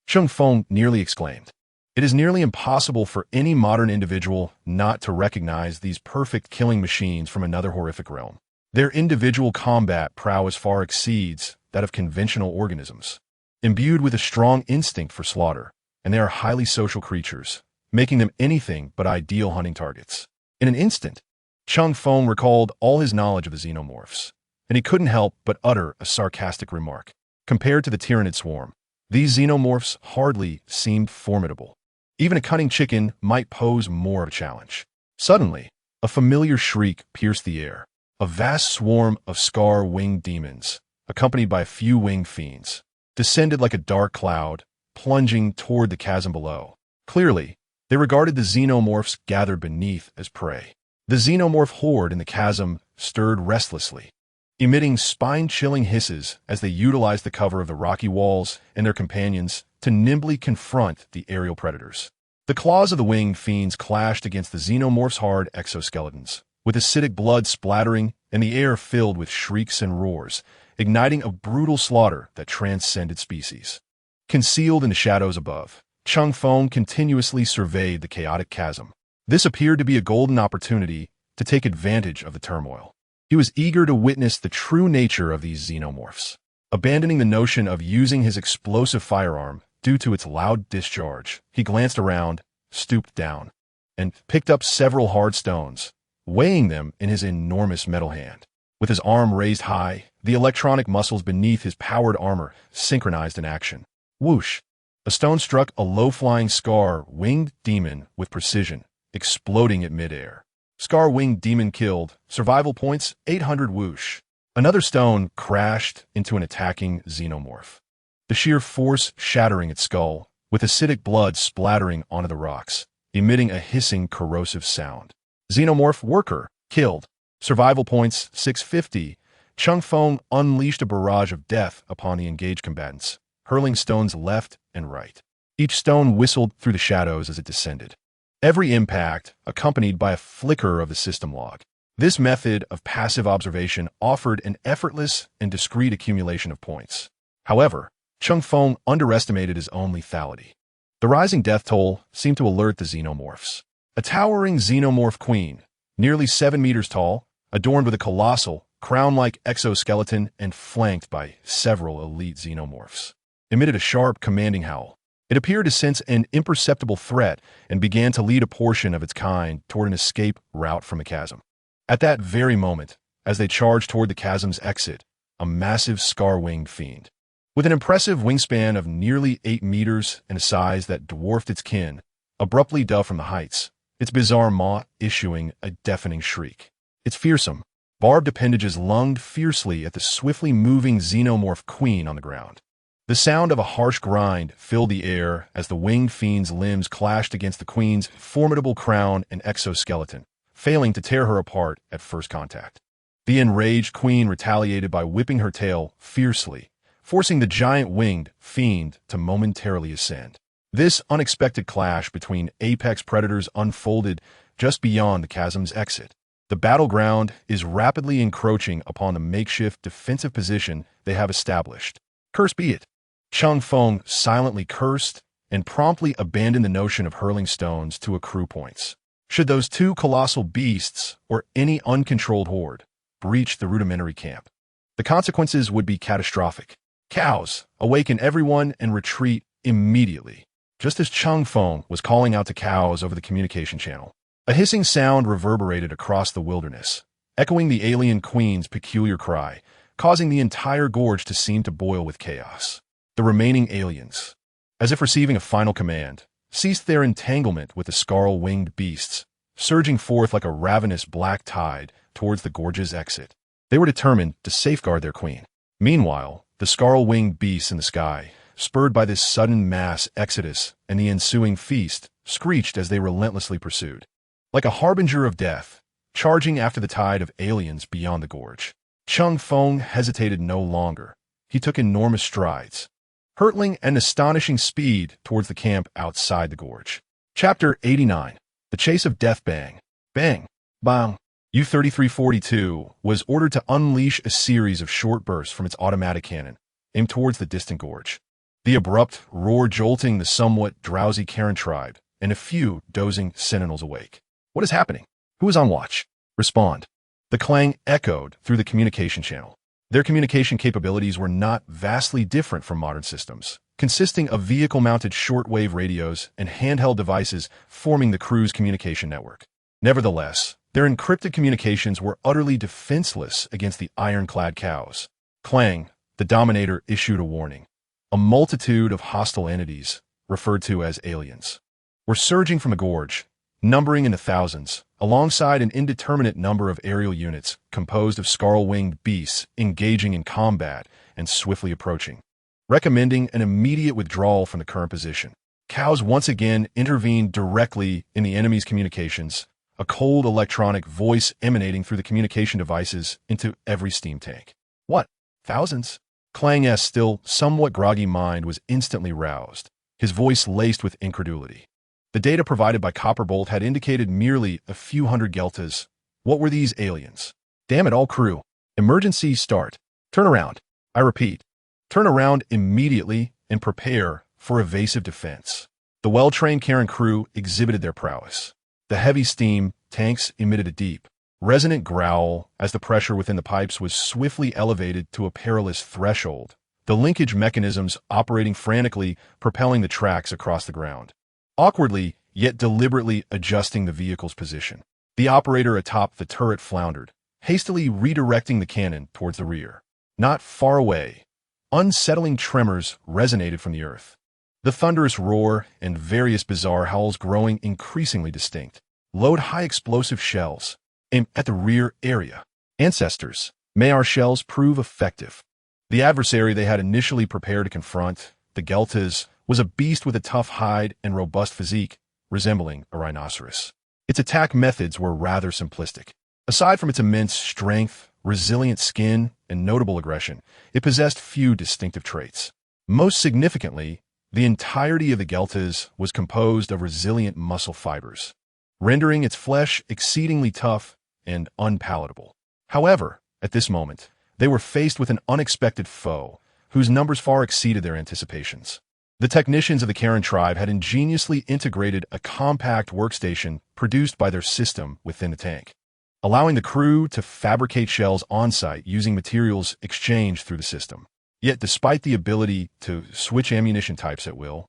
Cheng Feng nearly exclaimed. It is nearly impossible for any modern individual not to recognize these perfect killing machines from another horrific realm. Their individual combat prowess far exceeds that of conventional organisms, imbued with a strong instinct for slaughter, and they are highly social creatures, making them anything but ideal hunting targets. In an instant, Cheng Feng recalled all his knowledge of the xenomorphs, and he couldn't help but utter a sarcastic remark. Compared to the tyrannid swarm, these xenomorphs hardly seemed formidable. Even a cunning chicken might pose more of a challenge. Suddenly, a familiar shriek pierced the air. A vast swarm of scar-winged demons, accompanied by a few winged fiends, descended like a dark cloud, plunging toward the chasm below. Clearly, they regarded the xenomorphs gathered beneath as prey. The xenomorph horde in the chasm stirred restlessly, emitting spine-chilling hisses as they utilized the cover of the rocky walls and their companions to nimbly confront the aerial predators. The claws of the winged fiends clashed against the xenomorph's hard exoskeletons, with acidic blood splattering and the air filled with shrieks and roars, igniting a brutal slaughter that transcended species. Concealed in the shadows above, Cheng Feng continuously surveyed the chaotic chasm. This appeared to be a golden opportunity to take advantage of the turmoil. He was eager to witness the true nature of these xenomorphs. Abandoning the notion of using his explosive firearm due to its loud discharge, he glanced around, stooped down, and picked up several hard stones, weighing them in his enormous metal hand. With his arm raised high, the electronic muscles beneath his powered armor synchronized in action. Whoosh! A stone struck a low-flying Scar-winged demon with precision, exploding at midair. Scar-winged demon killed. Survival points 800 whoosh. Another stone crashed into an attacking xenomorph, the sheer force shattering its skull, with acidic blood splattering onto the rocks, emitting a hissing, corrosive sound. Xenomorph worker killed. Survival points 650. Cheng Feng unleashed a barrage of death upon the engaged combatants, hurling stones left and right. Each stone whistled through the shadows as it descended, every impact accompanied by a flicker of the system log. This method of passive observation offered an effortless and discrete accumulation of points. However, Cheng Feng underestimated his own lethality. The rising death toll seemed to alert the xenomorphs. A towering xenomorph queen, nearly 7 meters tall, adorned with a colossal, crown-like exoskeleton and flanked by several elite xenomorphs, emitted a sharp, commanding howl. It appeared to sense an imperceptible threat and began to lead a portion of its kind toward an escape route from the chasm. At that very moment, as they charged toward the chasm's exit, a massive scar-winged fiend, with an impressive wingspan of nearly 8 meters and a size that dwarfed its kin, abruptly dove from the heights, its bizarre maw issuing a deafening shriek. Its fearsome, barbed appendages lunged fiercely at the swiftly moving xenomorph queen on the ground. The sound of a harsh grind filled the air as the winged fiend's limbs clashed against the queen's formidable crown and exoskeleton, failing to tear her apart at first contact. The enraged queen retaliated by whipping her tail fiercely, forcing the giant winged fiend to momentarily ascend. This unexpected clash between apex predators unfolded just beyond the chasm's exit. The battleground is rapidly encroaching upon the makeshift defensive position they have established. Cursed be it! Cheng Feng silently cursed and promptly abandoned the notion of hurling stones to accrue points. Should those two colossal beasts, or any uncontrolled horde, breach the rudimentary camp, the consequences would be catastrophic. Cows, awaken everyone and retreat immediately. Just as Cheng Feng was calling out to cows over the communication channel, a hissing sound reverberated across the wilderness, echoing the alien queen's peculiar cry, causing the entire gorge to seem to boil with chaos. The remaining aliens, as if receiving a final command, ceased their entanglement with the scarl-winged beasts, surging forth like a ravenous black tide towards the gorge's exit. They were determined to safeguard their queen. Meanwhile, the scarl-winged beasts in the sky, spurred by this sudden mass exodus and the ensuing feast, screeched as they relentlessly pursued. Like a harbinger of death, charging after the tide of aliens beyond the gorge, Cheng Feng hesitated no longer. He took enormous strides, hurtling an astonishing speed towards the camp outside the gorge. Chapter 89. The Chase of Death. Bang. Bang. Bang. U-3342 was ordered to unleash a series of short bursts from its automatic cannon, aimed towards the distant gorge. The abrupt roar jolting the somewhat drowsy Karen tribe and a few dozing sentinels awake. What is happening? Who is on watch? Respond. The clang echoed through the communication channel. Their communication capabilities were not vastly different from modern systems, consisting of vehicle-mounted shortwave radios and handheld devices forming the crew's communication network. Nevertheless, their encrypted communications were utterly defenseless against the ironclad cows. Clang, the Dominator, issued a warning. A multitude of hostile entities, referred to as aliens, were surging from the gorge, numbering in the thousands, alongside an indeterminate number of aerial units composed of scarl-winged beasts engaging in combat and swiftly approaching. Recommending an immediate withdrawal from the current position, cows once again intervened directly in the enemy's communications, a cold electronic voice emanating through the communication devices into every steam tank. What? Thousands? Klang's still somewhat groggy mind was instantly roused, his voice laced with incredulity. The data provided by Copperbolt had indicated merely a few hundred Geltas. What were these aliens? Damn it all, crew. Emergency start. Turn around. I repeat, turn around immediately and prepare for evasive defense. The well-trained Karen crew exhibited their prowess. The heavy steam tanks emitted a deep, resonant growl as the pressure within the pipes was swiftly elevated to a perilous threshold, the linkage mechanisms operating frantically, propelling the tracks across the ground, awkwardly yet deliberately adjusting the vehicle's position. The operator atop the turret floundered, hastily redirecting the cannon towards the rear. Not far away, unsettling tremors resonated from the earth, the thunderous roar and various bizarre howls growing increasingly distinct. Load high explosive shells. Aim at the rear area. Ancestors, may our shells prove effective. The adversary they had initially prepared to confront, the Geltas, was a beast with a tough hide and robust physique, resembling a rhinoceros. Its attack methods were rather simplistic. Aside from its immense strength, resilient skin, and notable aggression, it possessed few distinctive traits. Most significantly, the entirety of the Geltas was composed of resilient muscle fibers, rendering its flesh exceedingly tough and unpalatable. However, at this moment, they were faced with an unexpected foe, whose numbers far exceeded their anticipations. The technicians of the Karen tribe had ingeniously integrated a compact workstation produced by their system within the tank, allowing the crew to fabricate shells on-site using materials exchanged through the system. Yet despite the ability to switch ammunition types at will,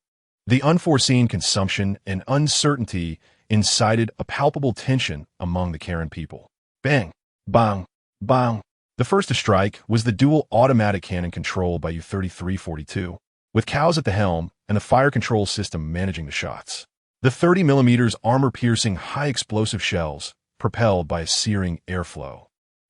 the unforeseen consumption and uncertainty incited a palpable tension among the Karen people. Bang! Bang! Bang! The first to strike was the dual automatic cannon controlled by U-3342, with cows at the helm and the fire control system managing the shots. The 30mm armor-piercing high-explosive shells, propelled by a searing airflow,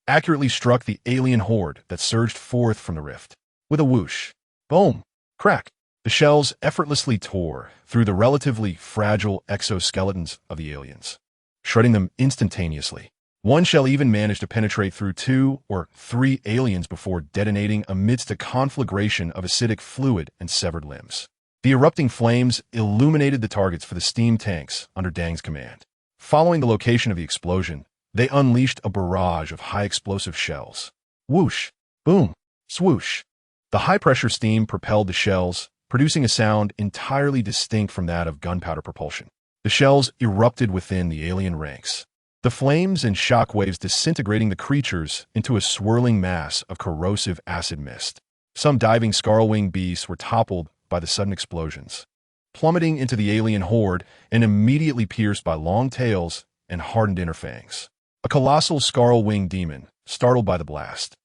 accurately struck the alien horde that surged forth from the rift. With a whoosh, boom, crack, the shells effortlessly tore through the relatively fragile exoskeletons of the aliens, shredding them instantaneously. One shell even managed to penetrate through 2 or 3 aliens before detonating amidst a conflagration of acidic fluid and severed limbs. The erupting flames illuminated the targets for the steam tanks under Dang's command. Following the location of the explosion, they unleashed a barrage of high-explosive shells. Whoosh, boom, swoosh. The high-pressure steam propelled the shells, producing a sound entirely distinct from that of gunpowder propulsion. The shells erupted within the alien ranks, the flames and shockwaves disintegrating the creatures into a swirling mass of corrosive acid mist. Some diving scarl-winged beasts were toppled by the sudden explosions, plummeting into the alien horde and immediately pierced by long tails and hardened inner fangs. A colossal scarl-winged demon, startled by the blast,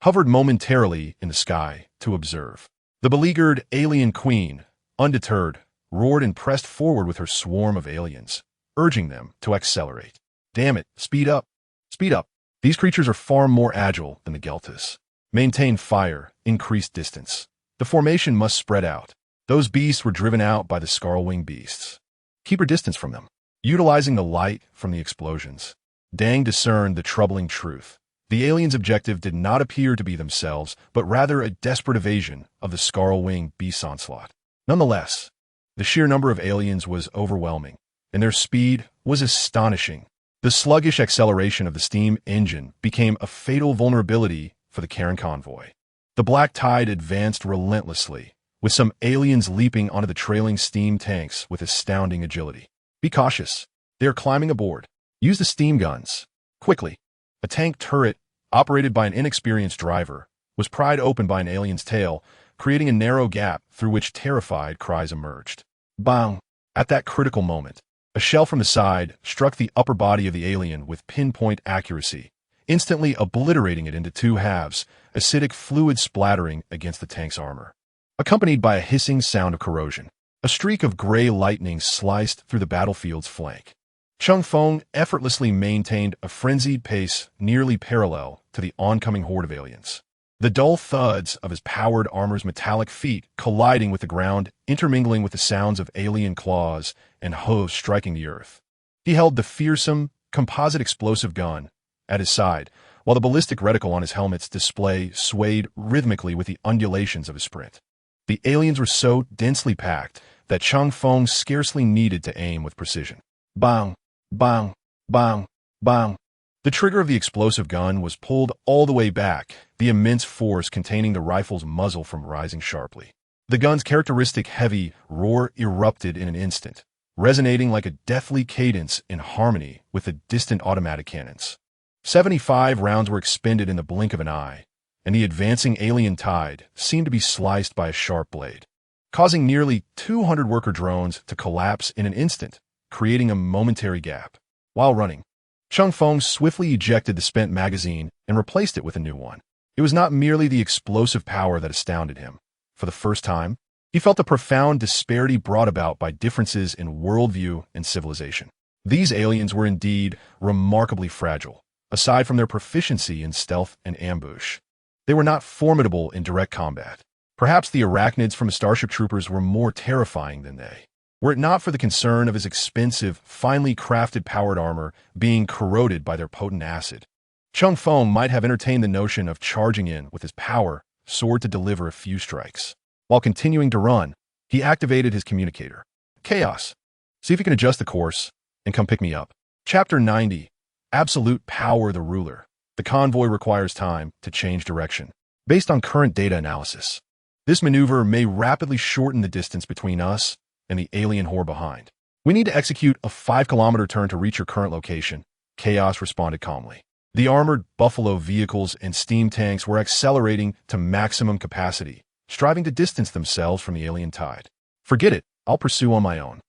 hovered momentarily in the sky to observe. The beleaguered alien queen, undeterred, roared and pressed forward with her swarm of aliens, urging them to accelerate. Damn it, speed up, speed up. These creatures are far more agile than the Geltas. Maintain fire, increase distance. The formation must spread out. Those beasts were driven out by the scarl-winged beasts. Keep her distance from them. Utilizing the light from the explosions, Dang discerned the troubling truth. The aliens' objective did not appear to be themselves, but rather a desperate evasion of the scarl-winged beast onslaught. Nonetheless, the sheer number of aliens was overwhelming, and their speed was astonishing. The sluggish acceleration of the steam engine became a fatal vulnerability for the Karen convoy. The black tide advanced relentlessly, with some aliens leaping onto the trailing steam tanks with astounding agility. Be cautious. They are climbing aboard. Use the steam guns. Quickly. A tank turret, operated by an inexperienced driver, was pried open by an alien's tail, creating a narrow gap through which terrified cries emerged. Bang! At that critical moment, a shell from the side struck the upper body of the alien with pinpoint accuracy, instantly obliterating it into 2 halves, acidic fluid splattering against the tank's armor, accompanied by a hissing sound of corrosion. A streak of gray lightning sliced through the battlefield's flank. Cheng Feng effortlessly maintained a frenzied pace nearly parallel to the oncoming horde of aliens. The dull thuds of his powered armor's metallic feet colliding with the ground, intermingling with the sounds of alien claws and hooves striking the earth. He held the fearsome, composite explosive gun at his side, while the ballistic reticle on his helmet's display swayed rhythmically with the undulations of his sprint. The aliens were so densely packed that Cheng Feng scarcely needed to aim with precision. Bang! Bang! Bang! Bang! The trigger of the explosive gun was pulled all the way back, the immense force containing the rifle's muzzle from rising sharply. The gun's characteristic heavy roar erupted in an instant, resonating like a deathly cadence in harmony with the distant automatic cannons. 75 rounds were expended in the blink of an eye, and the advancing alien tide seemed to be sliced by a sharp blade, causing nearly 200 worker drones to collapse in an instant, creating a momentary gap. While running, Cheng Feng swiftly ejected the spent magazine and replaced it with a new one. It was not merely the explosive power that astounded him. For the first time, he felt the profound disparity brought about by differences in worldview and civilization. These aliens were indeed remarkably fragile. Aside from their proficiency in stealth and ambush, they were not formidable in direct combat. Perhaps the arachnids from the Starship Troopers were more terrifying than they. Were it not for the concern of his expensive, finely crafted powered armor being corroded by their potent acid, Cheng Feng might have entertained the notion of charging in with his power sword to deliver a few strikes. While continuing to run, he activated his communicator. Chaos. See if you can adjust the course and come pick me up. Chapter 90. Absolute Power the Ruler. The convoy requires time to change direction. Based on current data analysis, this maneuver may rapidly shorten the distance between us and the alien horde behind. We need to execute a 5-kilometer turn to reach your current location, Chaos responded calmly. The armored Buffalo vehicles and steam tanks were accelerating to maximum capacity, striving to distance themselves from the alien tide. Forget it, I'll pursue on my own.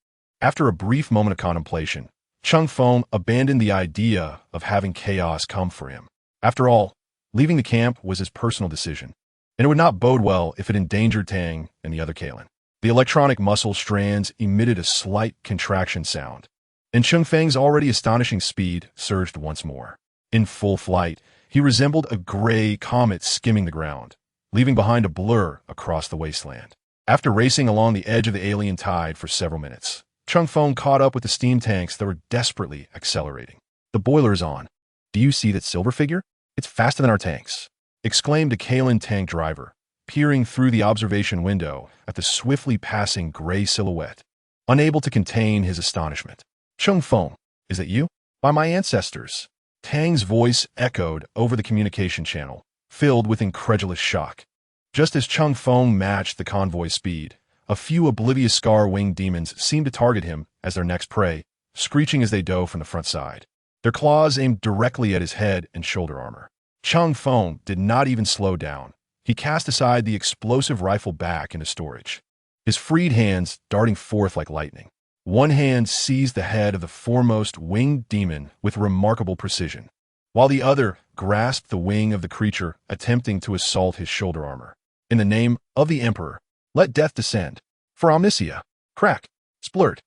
After a brief moment of contemplation, Cheng Feng abandoned the idea of having Chaos come for him. After all, leaving the camp was his personal decision, and it would not bode well if it endangered Tang and the other Kalen. The electronic muscle strands emitted a slight contraction sound, and Cheng Feng's already astonishing speed surged once more. In full flight, he resembled a gray comet skimming the ground, leaving behind a blur across the wasteland. After racing along the edge of the alien tide for several minutes, Cheng Feng caught up with the steam tanks that were desperately accelerating. The boiler is on. Do you see that silver figure? It's faster than our tanks, exclaimed a Kalen tank driver, peering through the observation window at the swiftly passing gray silhouette, unable to contain his astonishment. Cheng Feng, is that you? By my ancestors. Tang's voice echoed over the communication channel, filled with incredulous shock. Just as Cheng Feng matched the convoy's speed, a few oblivious scar-winged demons seemed to target him as their next prey, screeching as they dove from the front side. Their claws aimed directly at his head and shoulder armor. Cheng Feng did not even slow down. He cast aside the explosive rifle back into storage, his freed hands darting forth like lightning. One hand seized the head of the foremost winged demon with remarkable precision, while the other grasped the wing of the creature attempting to assault his shoulder armor. In the name of the Emperor, let death descend. For Omnicia. Crack. Splurt.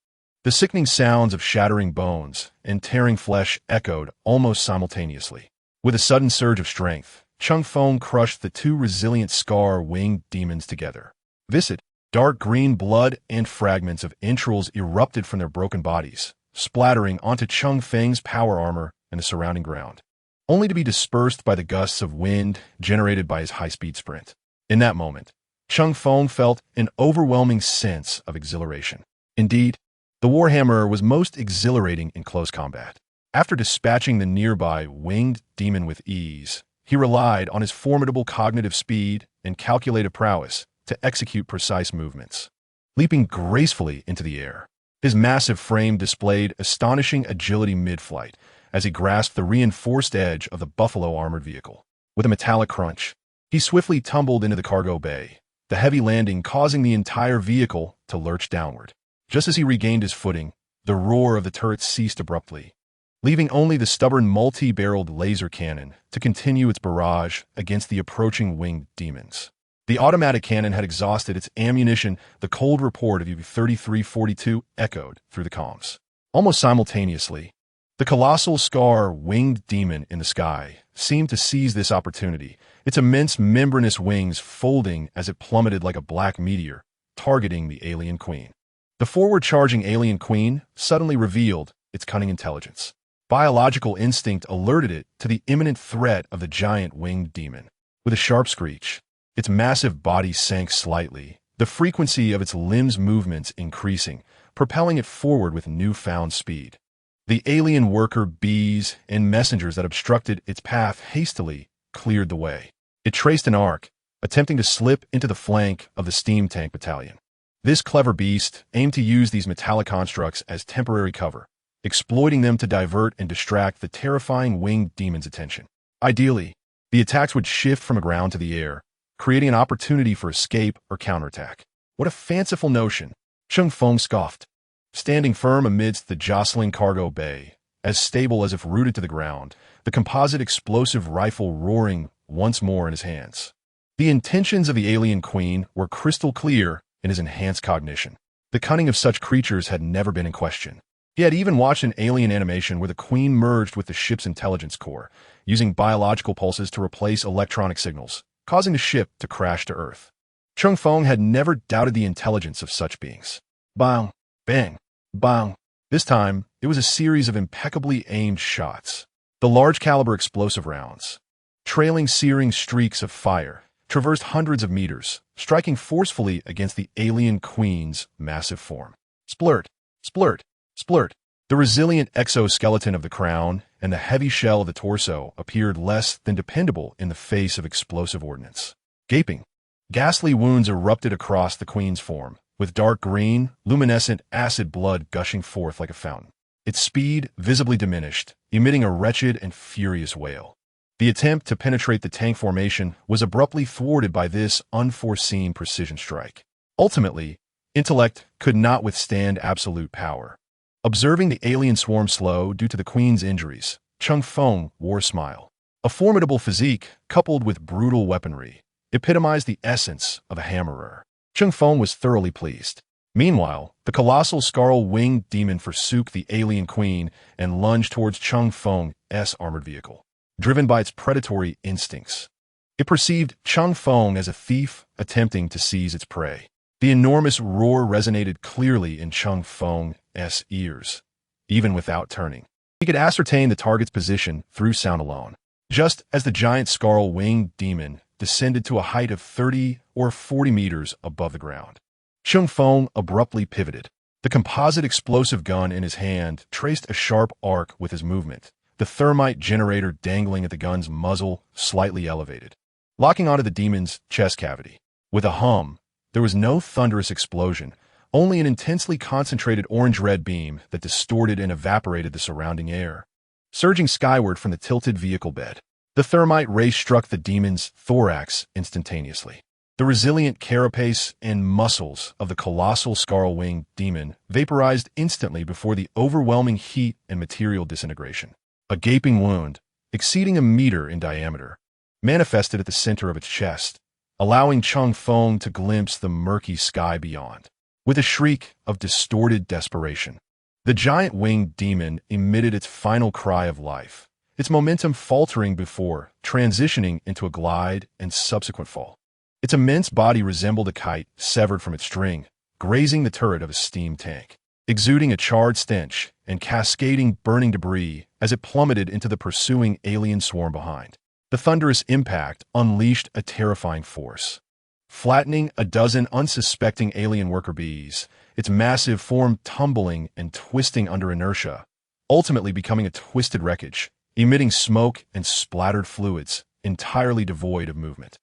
The sickening sounds of shattering bones and tearing flesh echoed almost simultaneously. With a sudden surge of strength, Cheng Feng crushed the two resilient scar-winged demons together. Viscid, dark green blood and fragments of entrails erupted from their broken bodies, splattering onto Cheng Feng's power armor and the surrounding ground, only to be dispersed by the gusts of wind generated by his high-speed sprint. In that moment, Cheng Feng felt an overwhelming sense of exhilaration. Indeed, the Warhammer was most exhilarating in close combat. After dispatching the nearby winged demon with ease, he relied on his formidable cognitive speed and calculated prowess to execute precise movements. Leaping gracefully into the air, his massive frame displayed astonishing agility mid-flight as he grasped the reinforced edge of the Buffalo armored vehicle. With a metallic crunch, he swiftly tumbled into the cargo bay, the heavy landing causing the entire vehicle to lurch downward. Just as he regained his footing, the roar of the turret ceased abruptly, leaving only the stubborn multi-barreled laser cannon to continue its barrage against the approaching winged demons. The automatic cannon had exhausted its ammunition. The cold report of UV-3342 echoed through the comms. Almost simultaneously, the colossal scar-winged demon in the sky seemed to seize this opportunity, its immense membranous wings folding as it plummeted like a black meteor, targeting the alien queen. The forward-charging alien queen suddenly revealed its cunning intelligence. Biological instinct alerted it to the imminent threat of the giant winged demon. With a sharp screech, its massive body sank slightly, the frequency of its limbs' movements increasing, propelling it forward with newfound speed. The alien worker bees and messengers that obstructed its path hastily cleared the way. It traced an arc, attempting to slip into the flank of the steam tank battalion. This clever beast aimed to use these metallic constructs as temporary cover, exploiting them to divert and distract the terrifying winged demon's attention. Ideally, the attacks would shift from the ground to the air, creating an opportunity for escape or counterattack. What a fanciful notion, Cheng Feng scoffed. Standing firm amidst the jostling cargo bay, as stable as if rooted to the ground, the composite explosive rifle roaring once more in his hands. The intentions of the alien queen were crystal clear in his enhanced cognition. The cunning of such creatures had never been in question. He had even watched an alien animation where the queen merged with the ship's intelligence core, using biological pulses to replace electronic signals, causing the ship to crash to Earth. Cheng Feng had never doubted the intelligence of such beings. Bang, bang, bang. This time, it was a series of impeccably aimed shots. The large-caliber explosive rounds, trailing searing streaks of fire, traversed hundreds of meters, striking forcefully against the alien queen's massive form. Splurt, splurt, splurt. The resilient exoskeleton of the crown and the heavy shell of the torso appeared less than dependable in the face of explosive ordnance. Gaping, ghastly wounds erupted across the queen's form, with dark green, luminescent acid blood gushing forth like a fountain. Its speed visibly diminished, emitting a wretched and furious wail. The attempt to penetrate the tank formation was abruptly thwarted by this unforeseen precision strike. Ultimately, intellect could not withstand absolute power. Observing the alien swarm slow due to the queen's injuries, Cheng Feng wore a smile. A formidable physique, coupled with brutal weaponry, epitomized the essence of a hammerer. Cheng Feng was thoroughly pleased. Meanwhile, the colossal scarl-winged demon forsook the alien queen and lunged towards Cheng Feng's armored vehicle. Driven by its predatory instincts, it perceived Cheng Feng as a thief attempting to seize its prey. The enormous roar resonated clearly in Cheng Feng's ears, even without turning. He could ascertain the target's position through sound alone. Just as the giant scarl-winged demon descended to a height of 30 or 40 meters above the ground, Cheng Feng abruptly pivoted. The composite explosive gun in his hand traced a sharp arc with his movement, the thermite generator dangling at the gun's muzzle slightly elevated, locking onto the demon's chest cavity. With a hum, there was no thunderous explosion, only an intensely concentrated orange-red beam that distorted and evaporated the surrounding air. Surging skyward from the tilted vehicle bed, the thermite ray struck the demon's thorax instantaneously. The resilient carapace and muscles of the colossal scarl-winged demon vaporized instantly before the overwhelming heat and material disintegration. A gaping wound, exceeding a meter in diameter, manifested at the center of its chest, allowing Cheng Feng to glimpse the murky sky beyond. With a shriek of distorted desperation, the giant winged demon emitted its final cry of life, its momentum faltering before transitioning into a glide and subsequent fall. Its immense body resembled a kite severed from its string, grazing the turret of a steam tank, exuding a charred stench and cascading burning debris as it plummeted into the pursuing alien swarm behind. The thunderous impact unleashed a terrifying force, flattening a dozen unsuspecting alien worker bees, its massive form tumbling and twisting under inertia, ultimately becoming a twisted wreckage, emitting smoke and splattered fluids, entirely devoid of movement.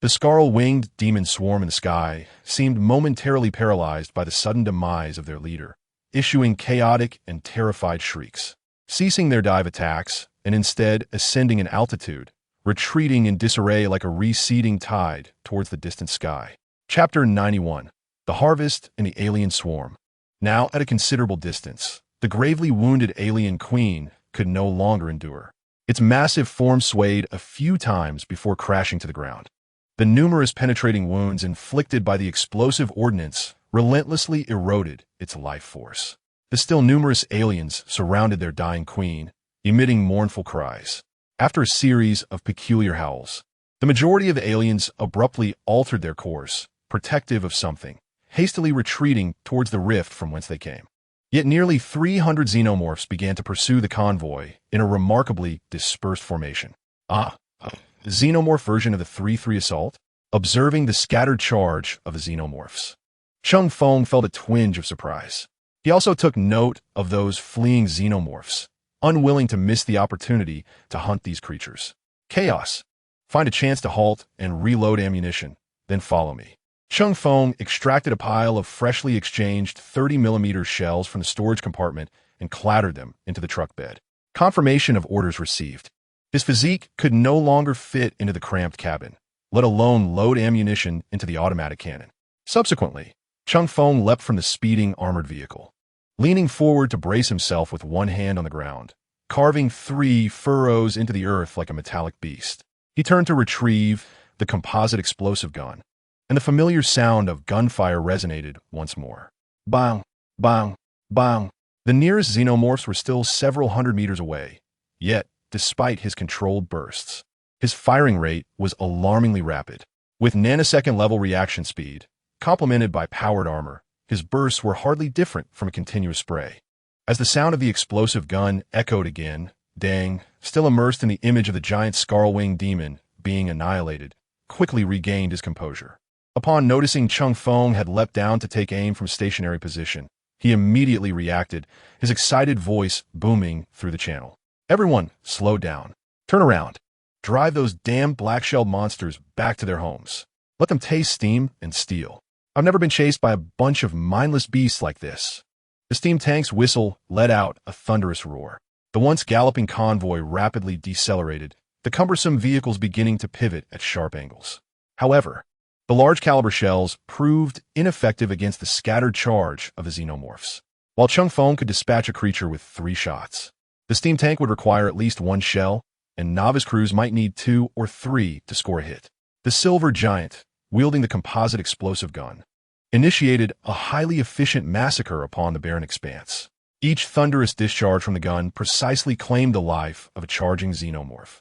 The scarl-winged demon swarm in the sky seemed momentarily paralyzed by the sudden demise of their leader, issuing chaotic and terrified shrieks, ceasing their dive attacks and instead ascending in altitude, retreating in disarray like a receding tide towards the distant sky. Chapter 91. The Harvest and the Alien Swarm. Now at a considerable distance, the gravely wounded alien queen could no longer endure. Its massive form swayed a few times before crashing to the ground. The numerous penetrating wounds inflicted by the explosive ordnance relentlessly eroded its life force. The still numerous aliens surrounded their dying queen, emitting mournful cries. After a series of peculiar howls, the majority of the aliens abruptly altered their course, protective of something, hastily retreating towards the rift from whence they came. Yet nearly 300 xenomorphs began to pursue the convoy in a remarkably dispersed formation. The xenomorph version of the 3-3 assault? Observing the scattered charge of the xenomorphs, Cheng Feng felt a twinge of surprise. He also took note of those fleeing xenomorphs, unwilling to miss the opportunity to hunt these creatures. Chaos, Find a chance to halt and reload ammunition, then follow me. Cheng Feng extracted a pile of freshly exchanged 30mm shells from the storage compartment and clattered them into the truck bed. Confirmation of orders received. His physique could no longer fit into the cramped cabin, let alone load ammunition into the automatic cannon. Subsequently, Cheng Feng leapt from the speeding armored vehicle, leaning forward to brace himself with one hand on the ground, carving 3 furrows into the earth like a metallic beast. He turned to retrieve the composite explosive gun, and the familiar sound of gunfire resonated once more. Bang, bang, bang. The nearest xenomorphs were still several hundred meters away, yet, despite his controlled bursts, his firing rate was alarmingly rapid. With nanosecond-level reaction speed, complemented by powered armor, his bursts were hardly different from a continuous spray. As the sound of the explosive gun echoed again, Dang, still immersed in the image of the giant scarl-winged demon being annihilated, quickly regained his composure. Upon noticing Cheng Feng had leapt down to take aim from stationary position, he immediately reacted, his excited voice booming through the channel. Everyone, slow down. Turn around. Drive those damn black-shelled monsters back to their homes. Let them taste steam and steel. I've never been chased by a bunch of mindless beasts like this. The steam tank's whistle let out a thunderous roar. The once galloping convoy rapidly decelerated, the cumbersome vehicles beginning to pivot at sharp angles. However, the large-caliber shells proved ineffective against the scattered charge of the xenomorphs. While Cheng Feng could dispatch a creature with 3 shots, the steam tank would require at least 1 shell, and novice crews might need 2 or 3 to score a hit. The silver giant, wielding the composite explosive gun, initiated a highly efficient massacre upon the barren expanse. Each thunderous discharge from the gun precisely claimed the life of a charging xenomorph,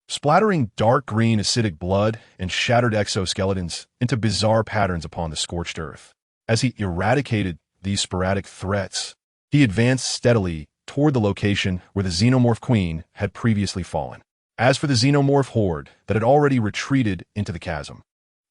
splattering dark green acidic blood and shattered exoskeletons into bizarre patterns upon the scorched earth. As he eradicated these sporadic threats, he advanced steadily toward the location where the xenomorph queen had previously fallen. As for the xenomorph horde that had already retreated into the chasm,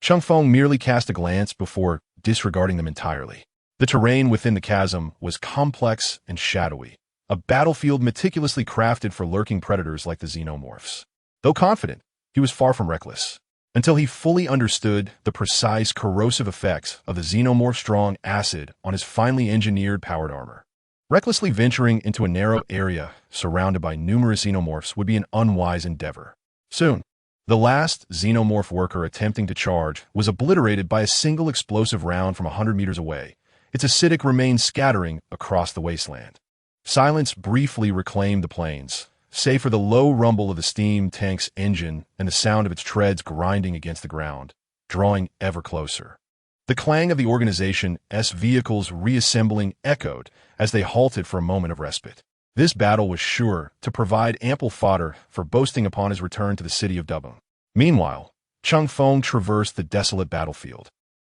Cheng Feng merely cast a glance before disregarding them entirely. The terrain within the chasm was complex and shadowy, a battlefield meticulously crafted for lurking predators like the xenomorphs. Though confident, he was far from reckless, until he fully understood the precise corrosive effects of the xenomorph-strong acid on his finely engineered powered armor. Recklessly venturing into a narrow area surrounded by numerous xenomorphs would be an unwise endeavor. Soon, the last xenomorph worker attempting to charge was obliterated by a single explosive round from 100 meters away, its acidic remains scattering across the wasteland. Silence briefly reclaimed the plains, save for the low rumble of the steam tank's engine and the sound of its treads grinding against the ground, drawing ever closer. The clang of the organization's vehicles reassembling echoed as they halted for a moment of respite. This battle was sure to provide ample fodder for boasting upon his return to the city of Dublin. Meanwhile, Cheng Feng traversed the desolate battlefield,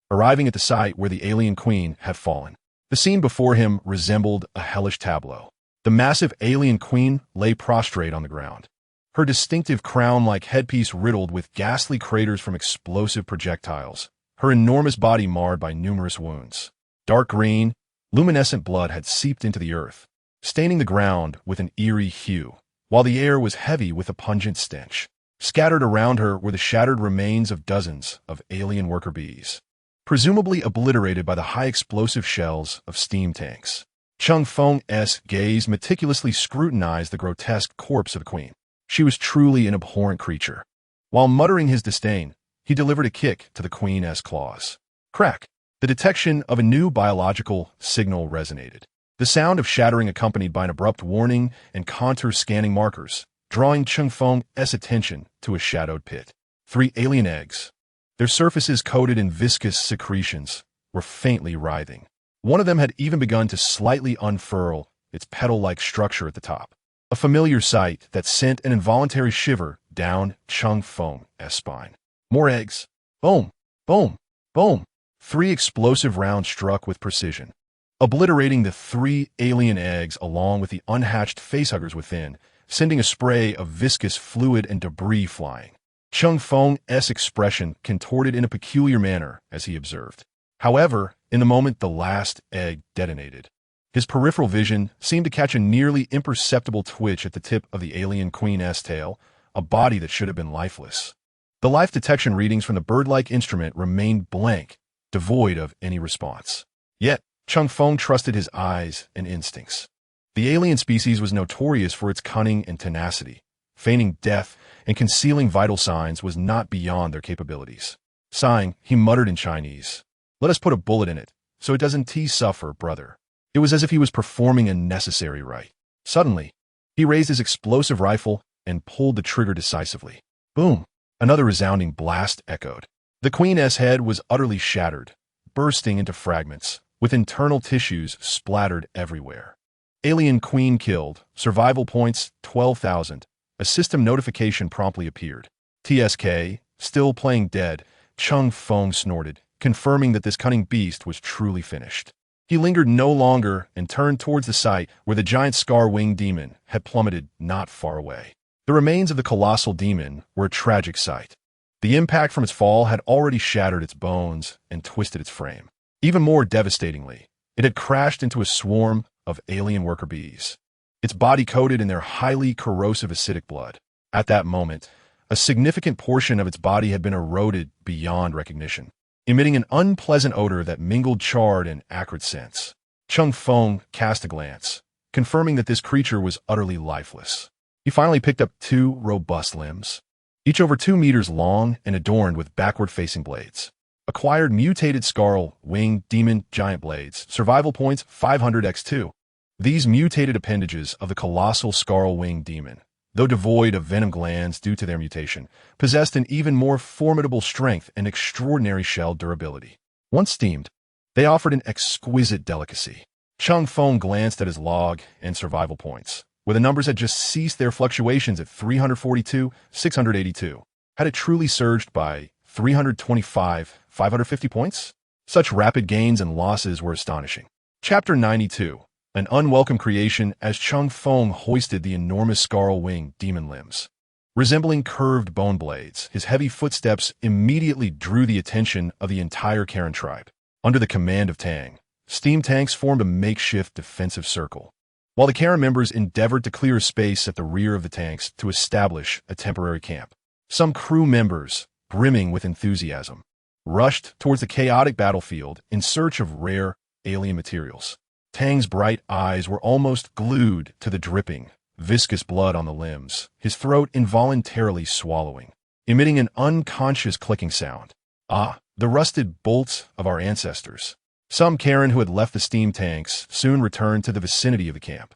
arriving at the site where the alien queen had fallen. The scene before him resembled a hellish tableau. The massive alien queen lay prostrate on the ground, her distinctive crown-like headpiece riddled with ghastly craters from explosive projectiles, her enormous body marred by numerous wounds. Dark green, luminescent blood had seeped into the earth, staining the ground with an eerie hue, while the air was heavy with a pungent stench. Scattered around her were the shattered remains of dozens of alien worker bees, presumably obliterated by the high explosive shells of steam tanks. Cheng Feng's gaze meticulously scrutinized the grotesque corpse of the queen. She was truly an abhorrent creature. While muttering his disdain, he delivered a kick to the queen's claws. Crack! The detection of a new biological signal resonated, the sound of shattering accompanied by an abrupt warning and contour-scanning markers, drawing Cheng Feng's attention to a shadowed pit. 3 alien eggs, their surfaces coated in viscous secretions, were faintly writhing. One of them had even begun to slightly unfurl its petal-like structure at the top, a familiar sight that sent an involuntary shiver down Cheng Feng's spine. More eggs. Boom, boom, boom. 3 explosive rounds struck with precision, obliterating the 3 alien eggs along with the unhatched facehuggers within, sending a spray of viscous fluid and debris flying. Cheng Feng's expression contorted in a peculiar manner as he observed. However, in the moment the last egg detonated, his peripheral vision seemed to catch a nearly imperceptible twitch at the tip of the alien queen's tail, a body that should have been lifeless. The life detection readings from the bird-like instrument remained blank, devoid of any response. Yet, Cheng Feng trusted his eyes and instincts. The alien species was notorious for its cunning and tenacity. Feigning death and concealing vital signs was not beyond their capabilities. Sighing, he muttered in Chinese, "Let us put a bullet in it, so it doesn't suffer, brother." It was as if he was performing a necessary rite. Suddenly, he raised his explosive rifle and pulled the trigger decisively. Boom! Another resounding blast echoed. The Queen's head was utterly shattered, bursting into fragments, with internal tissues splattered everywhere. Alien Queen killed. Survival points 12,000. A system notification promptly appeared. TSK, still playing dead, Cheng Feng snorted, confirming that this cunning beast was truly finished. He lingered no longer and turned towards the site where the giant scar-winged demon had plummeted not far away. The remains of the colossal demon were a tragic sight. The impact from its fall had already shattered its bones and twisted its frame. Even more devastatingly, it had crashed into a swarm of alien worker bees, its body coated in their highly corrosive acidic blood. At that moment, a significant portion of its body had been eroded beyond recognition, emitting an unpleasant odor that mingled charred and acrid scents. Cheng Feng cast a glance, confirming that this creature was utterly lifeless. He finally picked up two robust limbs, each over 2 meters long and adorned with backward-facing blades. Acquired mutated scarl-winged demon giant blades, survival points 500x2. These mutated appendages of the colossal scarl-winged demon, though devoid of venom glands due to their mutation, possessed an even more formidable strength and extraordinary shell durability. Once steamed, they offered an exquisite delicacy. Cheng Feng glanced at his log and survival points, where the numbers had just ceased their fluctuations at 342, 682. Had it truly surged by 325, 550 points? Such rapid gains and losses were astonishing. Chapter 92. An unwelcome creation as Cheng Feng hoisted the enormous scarl-winged demon limbs. Resembling curved bone blades, his heavy footsteps immediately drew the attention of the entire Karen tribe. Under the command of Tang, steam tanks formed a makeshift defensive circle, while the Karen members endeavored to clear space at the rear of the tanks to establish a temporary camp. Some crew members, brimming with enthusiasm, rushed towards the chaotic battlefield in search of rare alien materials. Tang's bright eyes were almost glued to the dripping, viscous blood on the limbs, his throat involuntarily swallowing, emitting an unconscious clicking sound. Ah, the rusted bolts of our ancestors. Some Karen who had left the steam tanks soon returned to the vicinity of the camp,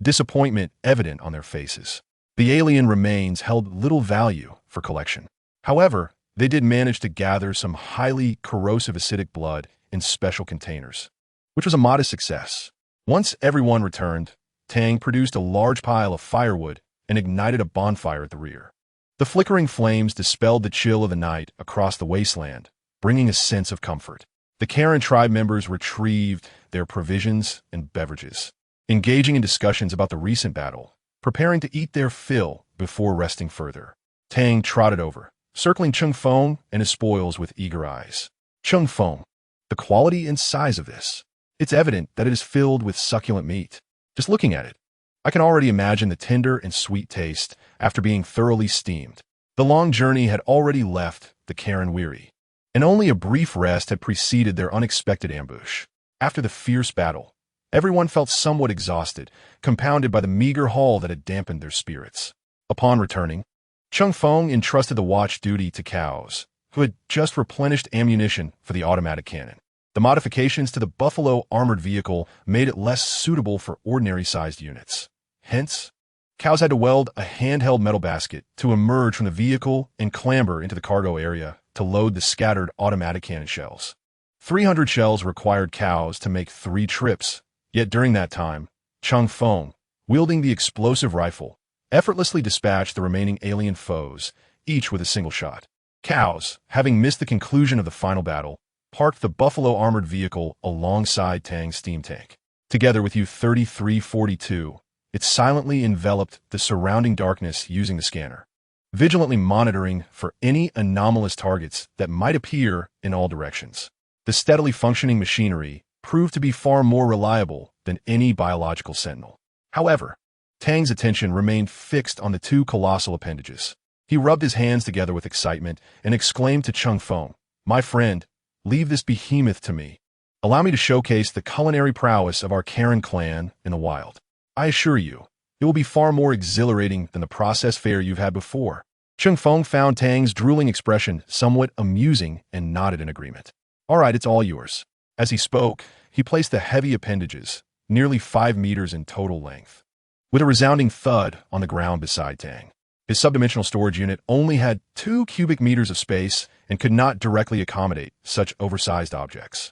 disappointment evident on their faces. The alien remains held little value for collection. However, they did manage to gather some highly corrosive acidic blood in special containers, which was a modest success. Once everyone returned, Tang produced a large pile of firewood and ignited a bonfire at the rear. The flickering flames dispelled the chill of the night across the wasteland, bringing a sense of comfort. The Karen tribe members retrieved their provisions and beverages, engaging in discussions about the recent battle, preparing to eat their fill before resting further. Tang trotted over, circling Cheng Feng and his spoils with eager eyes. Cheng Feng, the quality and size of this. It's evident that it is filled with succulent meat. Just looking at it, I can already imagine the tender and sweet taste after being thoroughly steamed. The long journey had already left the Karen weary, and only a brief rest had preceded their unexpected ambush. After the fierce battle, everyone felt somewhat exhausted, compounded by the meager haul that had dampened their spirits. Upon returning, Cheng Feng entrusted the watch duty to Cows, who had just replenished ammunition for the automatic cannon. The modifications to the Buffalo armored vehicle made it less suitable for ordinary-sized units. Hence, Cows had to weld a handheld metal basket to emerge from the vehicle and clamber into the cargo area to load the scattered automatic cannon shells. 300 shells required Cows to make 3 trips, yet during that time, Cheng Feng, wielding the explosive rifle, effortlessly dispatched the remaining alien foes, each with a single shot. Cows, having missed the conclusion of the final battle, parked the Buffalo armored vehicle alongside Tang's steam tank. Together with U-3342, it silently enveloped the surrounding darkness using the scanner, vigilantly monitoring for any anomalous targets that might appear in all directions. The steadily functioning machinery proved to be far more reliable than any biological sentinel. However, Tang's attention remained fixed on the 2 colossal appendages. He rubbed his hands together with excitement and exclaimed to Cheng Feng, "My friend, leave this behemoth to me. Allow me to showcase the culinary prowess of our Karen clan in the wild. I assure you, it will be far more exhilarating than the process fare you've had before." Cheng Feng found Tang's drooling expression somewhat amusing and nodded in agreement. "All right, it's all yours." As he spoke, he placed the heavy appendages, nearly 5 meters in total length, with a resounding thud on the ground beside Tang. His subdimensional storage unit only had 2 cubic meters of space and could not directly accommodate such oversized objects.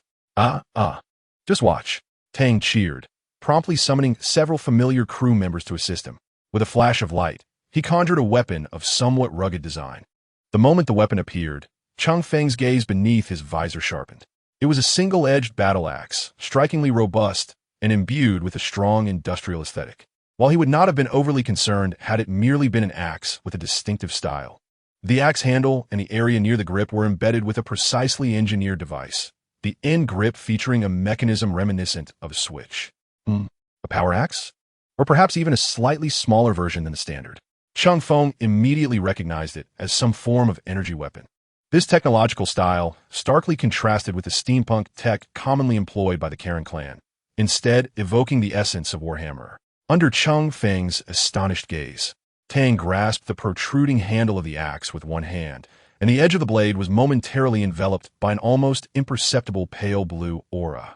Just watch," Tang cheered, promptly summoning several familiar crew members to assist him. With a flash of light, he conjured a weapon of somewhat rugged design. The moment the weapon appeared, Cheng Feng's gaze beneath his visor sharpened. It was a single-edged battle axe, strikingly robust and imbued with a strong industrial aesthetic. While he would not have been overly concerned had it merely been an axe with a distinctive style. The axe handle and the area near the grip were embedded with a precisely engineered device, the end grip featuring a mechanism reminiscent of a switch. A power axe? Or perhaps even a slightly smaller version than the standard. Cheng Feng immediately recognized it as some form of energy weapon. This technological style starkly contrasted with the steampunk tech commonly employed by the Karen clan, instead evoking the essence of Warhammer. Under Cheng Feng's astonished gaze, Tang grasped the protruding handle of the axe with one hand, and the edge of the blade was momentarily enveloped by an almost imperceptible pale blue aura,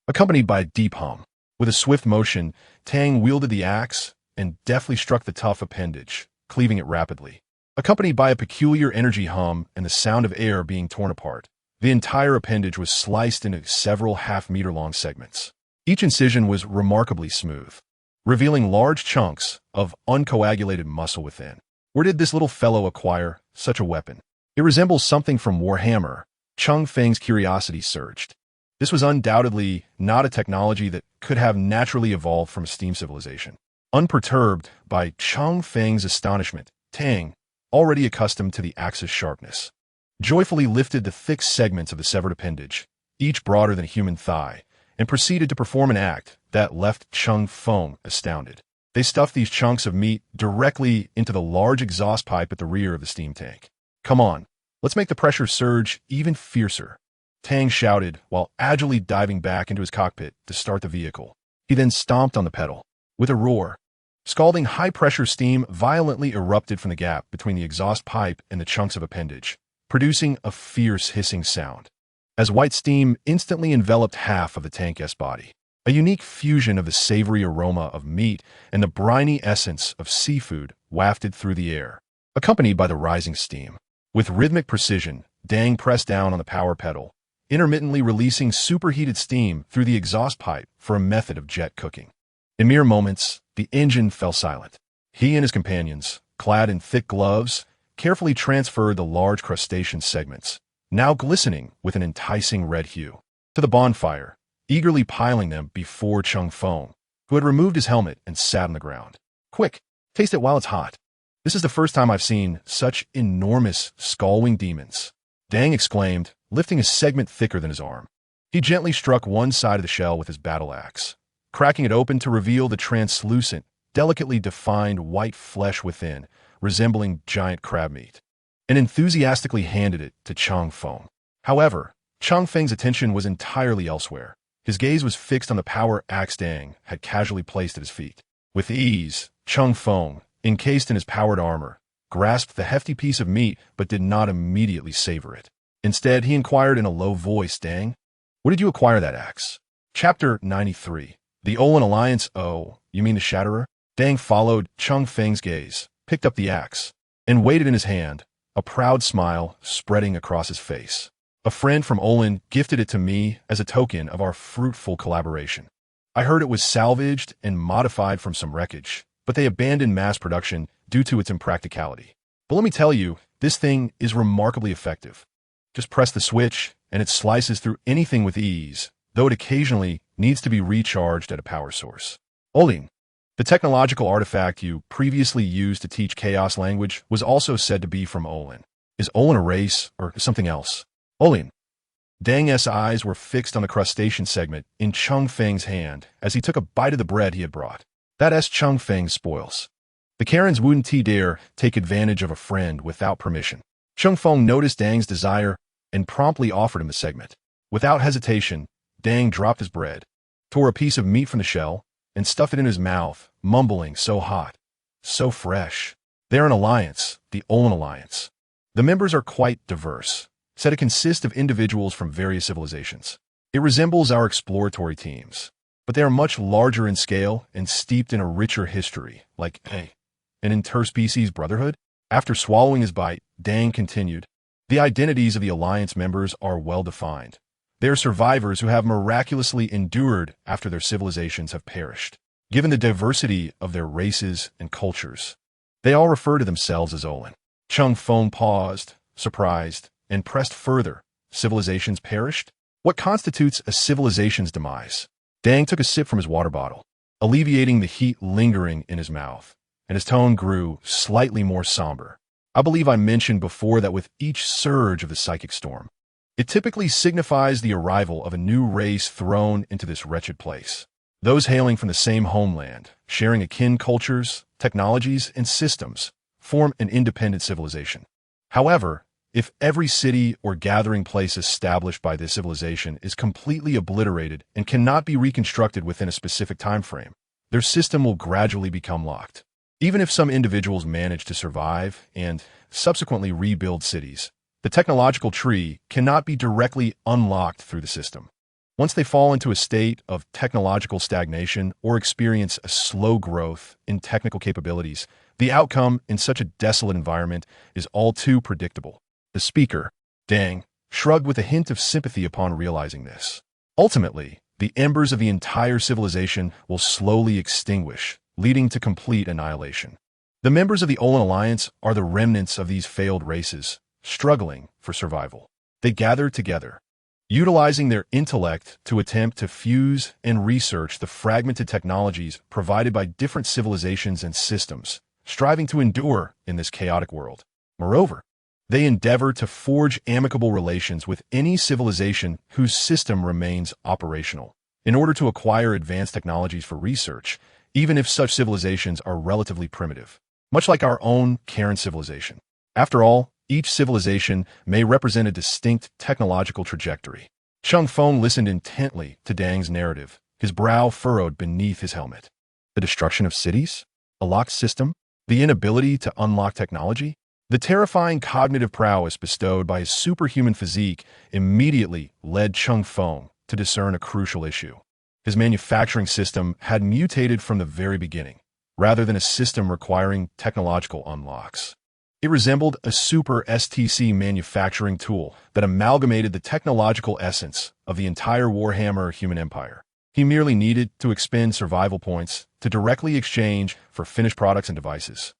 accompanied by a deep hum. With a swift motion, Tang wielded the axe and deftly struck the tough appendage, cleaving it rapidly. Accompanied by a peculiar energy hum and the sound of air being torn apart, the entire appendage was sliced into several half-meter-long segments. Each incision was remarkably smooth, revealing large chunks of uncoagulated muscle within. Where did this little fellow acquire such a weapon? It resembles something from Warhammer. Cheng Feng's curiosity surged. This was undoubtedly not a technology that could have naturally evolved from a steam civilization. Unperturbed by Cheng Feng's astonishment, Tang, already accustomed to the axe's sharpness, joyfully lifted the thick segments of the severed appendage, each broader than a human thigh, and proceeded to perform an act that left Cheng Feng astounded. They stuffed these chunks of meat directly into the large exhaust pipe at the rear of the steam tank. "Come on, let's make the pressure surge even fiercer," Tang shouted while agilely diving back into his cockpit to start the vehicle. He then stomped on the pedal. With a roar, scalding high-pressure steam violently erupted from the gap between the exhaust pipe and the chunks of appendage, producing a fierce hissing sound, as white steam instantly enveloped half of the tank's body. A unique fusion of the savory aroma of meat and the briny essence of seafood wafted through the air, accompanied by the rising steam. With rhythmic precision, Dang pressed down on the power pedal, intermittently releasing superheated steam through the exhaust pipe for a method of jet cooking. In mere moments, the engine fell silent. He and his companions, clad in thick gloves, carefully transferred the large crustacean segments, now glistening with an enticing red hue, to the bonfire, eagerly piling them before Cheng Feng, who had removed his helmet and sat on the ground. "Quick, taste it while it's hot. This is the first time I've seen such enormous skull-winged demons," Dang exclaimed, lifting a segment thicker than his arm. He gently struck one side of the shell with his battle axe, cracking it open to reveal the translucent, delicately defined white flesh within, resembling giant crab meat, and enthusiastically handed it to Cheng Feng. However, Cheng Feng's attention was entirely elsewhere. His gaze was fixed on the power axe Dang had casually placed at his feet. With ease, Cheng Feng, encased in his powered armor, grasped the hefty piece of meat but did not immediately savor it. Instead, he inquired in a low voice, "Dang, where did you acquire that axe?" Chapter 93. The Olin Alliance. "Oh, you mean the Shatterer?" Dang followed Cheng Feng's gaze, picked up the axe, and weighed it in his hand, a proud smile spreading across his face. "A friend from Olin gifted it to me as a token of our fruitful collaboration. I heard it was salvaged and modified from some wreckage, but they abandoned mass production due to its impracticality. But let me tell you, this thing is remarkably effective. Just press the switch, and it slices through anything with ease, though it occasionally needs to be recharged at a power source." Olin, the technological artifact you previously used to teach chaos language, was also said to be from Olin. Is Olin a race or something else? Olin. Dang's eyes were fixed on the crustacean segment in Cheng Feng's hand as he took a bite of the bread he had brought. "That's Cheng Feng's spoils. The Karens wouldn't dare take advantage of a friend without permission. Cheng Feng noticed Dang's desire and promptly offered him a segment. Without hesitation, Dang dropped his bread, tore a piece of meat from the shell, and stuffed it in his mouth, mumbling, "So hot, so fresh." They're an alliance, the Olan Alliance. The members are quite diverse, said it consists of individuals from various civilizations. It resembles our exploratory teams, but they are much larger in scale and steeped in a richer history, like an interspecies brotherhood. After swallowing his bite, Dang continued, "The identities of the Alliance members are well defined. They are survivors who have miraculously endured after their civilizations have perished. Given the diversity of their races and cultures, they all refer to themselves as Olan." Cheng Feng paused, surprised, and pressed further. Civilizations perished? What constitutes a civilization's demise? Dang took a sip from his water bottle, alleviating the heat lingering in his mouth, and his tone grew slightly more somber. "I believe I mentioned before that with each surge of the psychic storm, it typically signifies the arrival of a new race thrown into this wretched place. Those hailing from the same homeland, sharing akin cultures, technologies, and systems, form an independent civilization. However, if every city or gathering place established by this civilization is completely obliterated and cannot be reconstructed within a specific time frame, their system will gradually become locked. Even if some individuals manage to survive and subsequently rebuild cities, the technological tree cannot be directly unlocked through the system. Once they fall into a state of technological stagnation or experience a slow growth in technical capabilities, the outcome in such a desolate environment is all too predictable." The speaker, Dang, shrugged with a hint of sympathy upon realizing this. Ultimately, the embers of the entire civilization will slowly extinguish, leading to complete annihilation. The members of the Olan Alliance are the remnants of these failed races, struggling for survival. They gather together, utilizing their intellect to attempt to fuse and research the fragmented technologies provided by different civilizations and systems, striving to endure in this chaotic world. Moreover, they endeavor to forge amicable relations with any civilization whose system remains operational, in order to acquire advanced technologies for research, even if such civilizations are relatively primitive, much like our own Karen civilization. After all, each civilization may represent a distinct technological trajectory. Cheng Feng listened intently to Dang's narrative, his brow furrowed beneath his helmet. The destruction of cities? A locked system? The inability to unlock technology? The terrifying cognitive prowess bestowed by his superhuman physique immediately led Cheng Feng to discern a crucial issue. His manufacturing system had mutated from the very beginning, rather than a system requiring technological unlocks. It resembled a super STC manufacturing tool that amalgamated the technological essence of the entire Warhammer human empire. He merely needed to expend survival points to directly exchange for finished products and devices,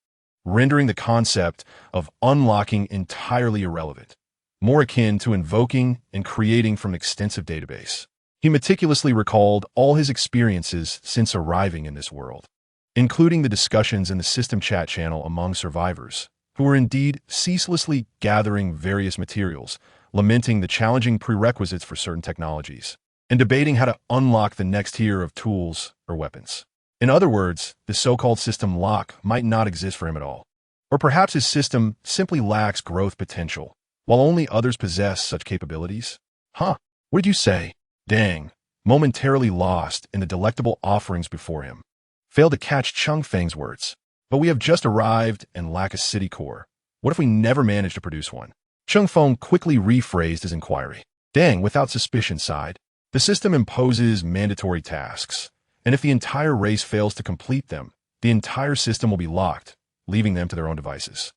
rendering the concept of unlocking entirely irrelevant, more akin to invoking and creating from an extensive database. He meticulously recalled all his experiences since arriving in this world, including the discussions in the system chat channel among survivors, who were indeed ceaselessly gathering various materials, lamenting the challenging prerequisites for certain technologies, and debating how to unlock the next tier of tools or weapons. In other words, the so-called system lock might not exist for him at all. Or perhaps his system simply lacks growth potential, while only others possess such capabilities. Huh? What did you say? Dang, momentarily lost in the delectable offerings before him, failed to catch Cheng Feng's words. But we have just arrived and lack a city core. What if we never manage to produce one? Cheng Feng quickly rephrased his inquiry. Dang, without suspicion, sighed. The system imposes mandatory tasks, and if the entire race fails to complete them, the entire system will be locked, leaving them to their own devices.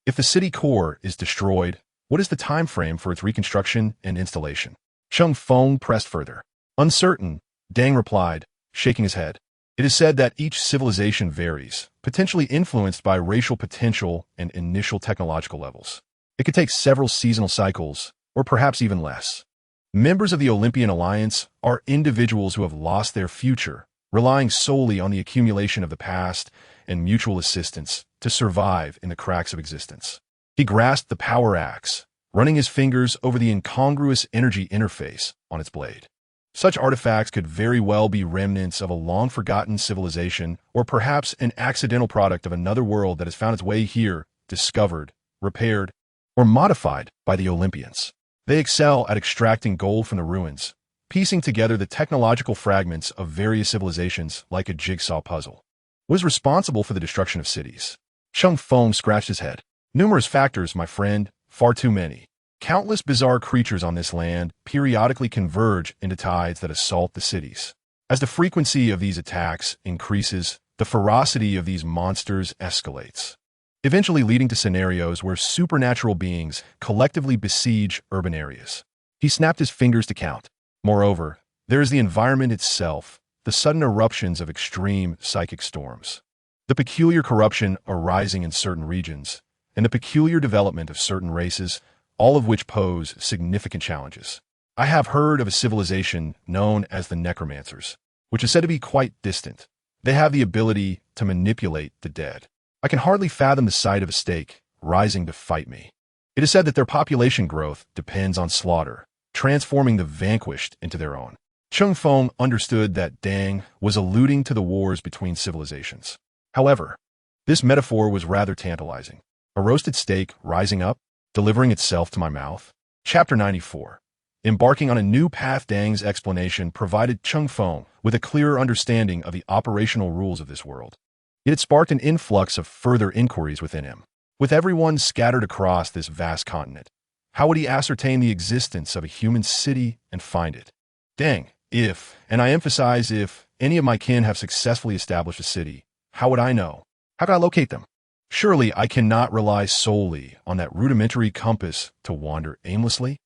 If the city core is destroyed, what is the time frame for its reconstruction and installation? Cheng Feng pressed further. Uncertain, Dang replied, shaking his head. It is said that each civilization varies, potentially influenced by racial potential and initial technological levels. It could take several seasonal cycles, or perhaps even less. Members of the Olympian Alliance are individuals who have lost their future, relying solely on the accumulation of the past and mutual assistance to survive in the cracks of existence. He grasped the power axe, running his fingers over the incongruous energy interface on its blade. Such artifacts could very well be remnants of a long-forgotten civilization or perhaps an accidental product of another world that has found its way here, discovered, repaired, or modified by the Olympians. They excel at extracting gold from the ruins, piecing together the technological fragments of various civilizations like a jigsaw puzzle. What is responsible for the destruction of cities? Cheng Feng scratched his head. Numerous factors, my friend, far too many. Countless bizarre creatures on this land periodically converge into tides that assault the cities. As the frequency of these attacks increases, the ferocity of these monsters escalates, eventually leading to scenarios where supernatural beings collectively besiege urban areas. He snapped his fingers to count. Moreover, there is the environment itself, the sudden eruptions of extreme psychic storms, the peculiar corruption arising in certain regions, and the peculiar development of certain races, all of which pose significant challenges. I have heard of a civilization known as the Necromancers, which is said to be quite distant. They have the ability to manipulate the dead. I can hardly fathom the sight of a stake rising to fight me. It is said that their population growth depends on slaughter, transforming the vanquished into their own. Cheng Feng understood that Dang was alluding to the wars between civilizations. However, this metaphor was rather tantalizing. A roasted steak rising up, delivering itself to my mouth. Chapter 94. Embarking on a new path. Dang's explanation provided Cheng Feng with a clearer understanding of the operational rules of this world. It had sparked an influx of further inquiries within him. With everyone scattered across this vast continent, how would he ascertain the existence of a human city and find it? Dang, if, and I emphasize if, any of my kin have successfully established a city, how would I know? How could I locate them? Surely I cannot rely solely on that rudimentary compass to wander aimlessly.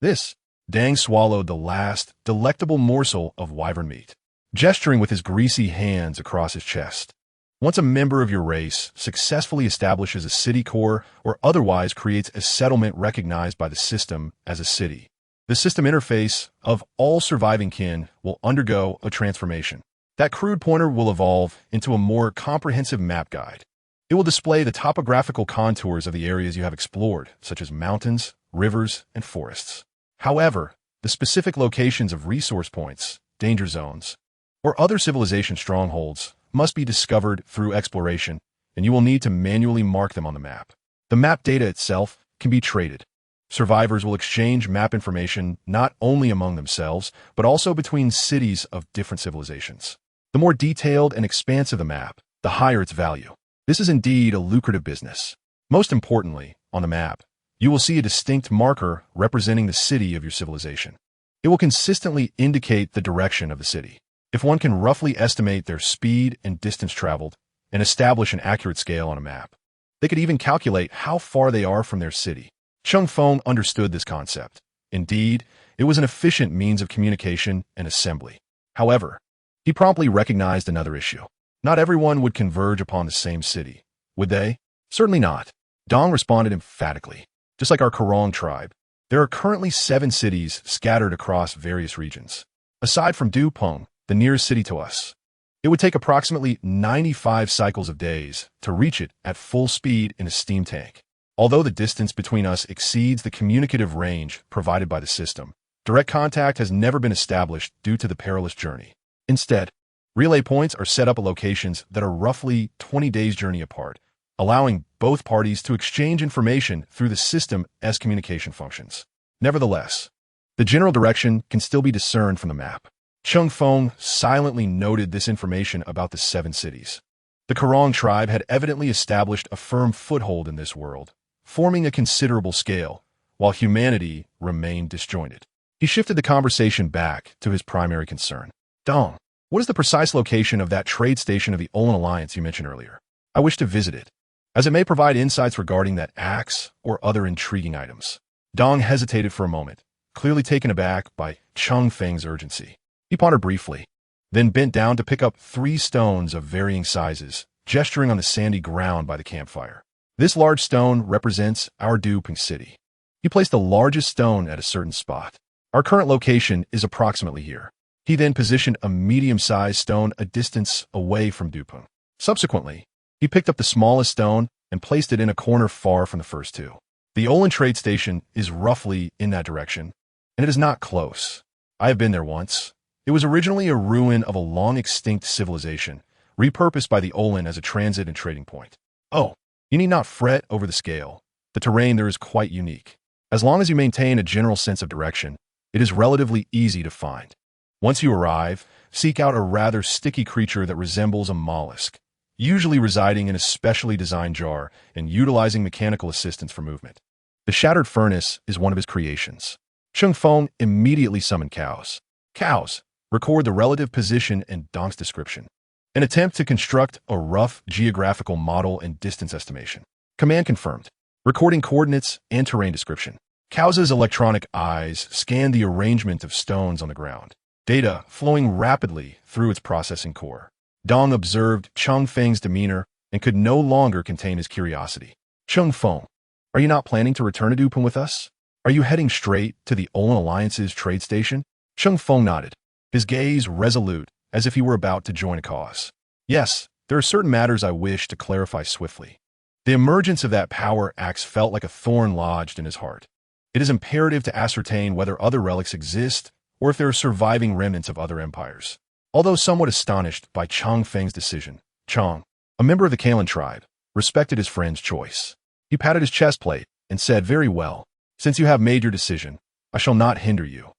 This. Dang swallowed the last delectable morsel of wyvern meat, gesturing with his greasy hands across his chest. Once a member of your race successfully establishes a city core or otherwise creates a settlement recognized by the system as a city, the system interface of all surviving kin will undergo a transformation. That crude pointer will evolve into a more comprehensive map guide. It will display the topographical contours of the areas you have explored, such as mountains, rivers, and forests. However, the specific locations of resource points, danger zones, or other civilization strongholds must be discovered through exploration, and you will need to manually mark them on the map. The map data itself can be traded. Survivors will exchange map information not only among themselves, but also between cities of different civilizations. The more detailed and expansive the map, the higher its value. This is indeed a lucrative business. Most importantly, on the map, you will see a distinct marker representing the city of your civilization. It will consistently indicate the direction of the city. If one can roughly estimate their speed and distance traveled and establish an accurate scale on a map, they could even calculate how far they are from their city. Cheng Feng understood this concept. Indeed, it was an efficient means of communication and assembly. However, he promptly recognized another issue. Not everyone would converge upon the same city, would they? Certainly not. Dong responded emphatically. Just like our Korong tribe, there are currently 7 cities scattered across various regions. Aside from Dupeng, the nearest city to us, it would take approximately 95 cycles of days to reach it at full speed in a steam tank. Although the distance between us exceeds the communicative range provided by the system, direct contact has never been established due to the perilous journey. Instead, relay points are set up at locations that are roughly 20 days' journey apart, allowing both parties to exchange information through the system as communication functions. Nevertheless, the general direction can still be discerned from the map. Cheng Feng silently noted this information about the 7 cities. The Korong tribe had evidently established a firm foothold in this world, forming a considerable scale, while humanity remained disjointed. He shifted the conversation back to his primary concern. Dong, what is the precise location of that trade station of the Olan Alliance you mentioned earlier? I wish to visit it, as it may provide insights regarding that axe or other intriguing items. Dong hesitated for a moment, clearly taken aback by Cheng Feng's urgency. He pondered briefly, then bent down to pick up 3 stones of varying sizes, gesturing on the sandy ground by the campfire. This large stone represents our Dupeng city. He placed the largest stone at a certain spot. Our current location is approximately here. He then positioned a medium-sized stone a distance away from Dupeng. Subsequently, he picked up the smallest stone and placed it in a corner far from the first 2. The Olan trade station is roughly in that direction, and it is not close. I have been there once. It was originally a ruin of a long-extinct civilization, repurposed by the Olin as a transit and trading point. Oh, you need not fret over the scale. The terrain there is quite unique. As long as you maintain a general sense of direction, it is relatively easy to find. Once you arrive, seek out a rather sticky creature that resembles a mollusk, usually residing in a specially designed jar and utilizing mechanical assistance for movement. The shattered furnace is one of his creations. Cheng Feng immediately summoned cows. Cows, record the relative position and Donk's description. An attempt to construct a rough geographical model and distance estimation. Command confirmed. Recording coordinates and terrain description. Cow's electronic eyes scan the arrangement of stones on the ground, data flowing rapidly through its processing core. Dong observed Cheng Feng's demeanor and could no longer contain his curiosity. Cheng Feng, are you not planning to return to Dupin with us? Are you heading straight to the Olin Alliance's trade station? Cheng Feng nodded, his gaze resolute as if he were about to join a cause. Yes, there are certain matters I wish to clarify swiftly. The emergence of that power axe felt like a thorn lodged in his heart. It is imperative to ascertain whether other relics exist or if there are surviving remnants of other empires. Although somewhat astonished by Cheng Feng's decision, Cheng, a member of the Kalin tribe, respected his friend's choice. He patted his chest plate and said, "Very well. Since you have made your decision, I shall not hinder you.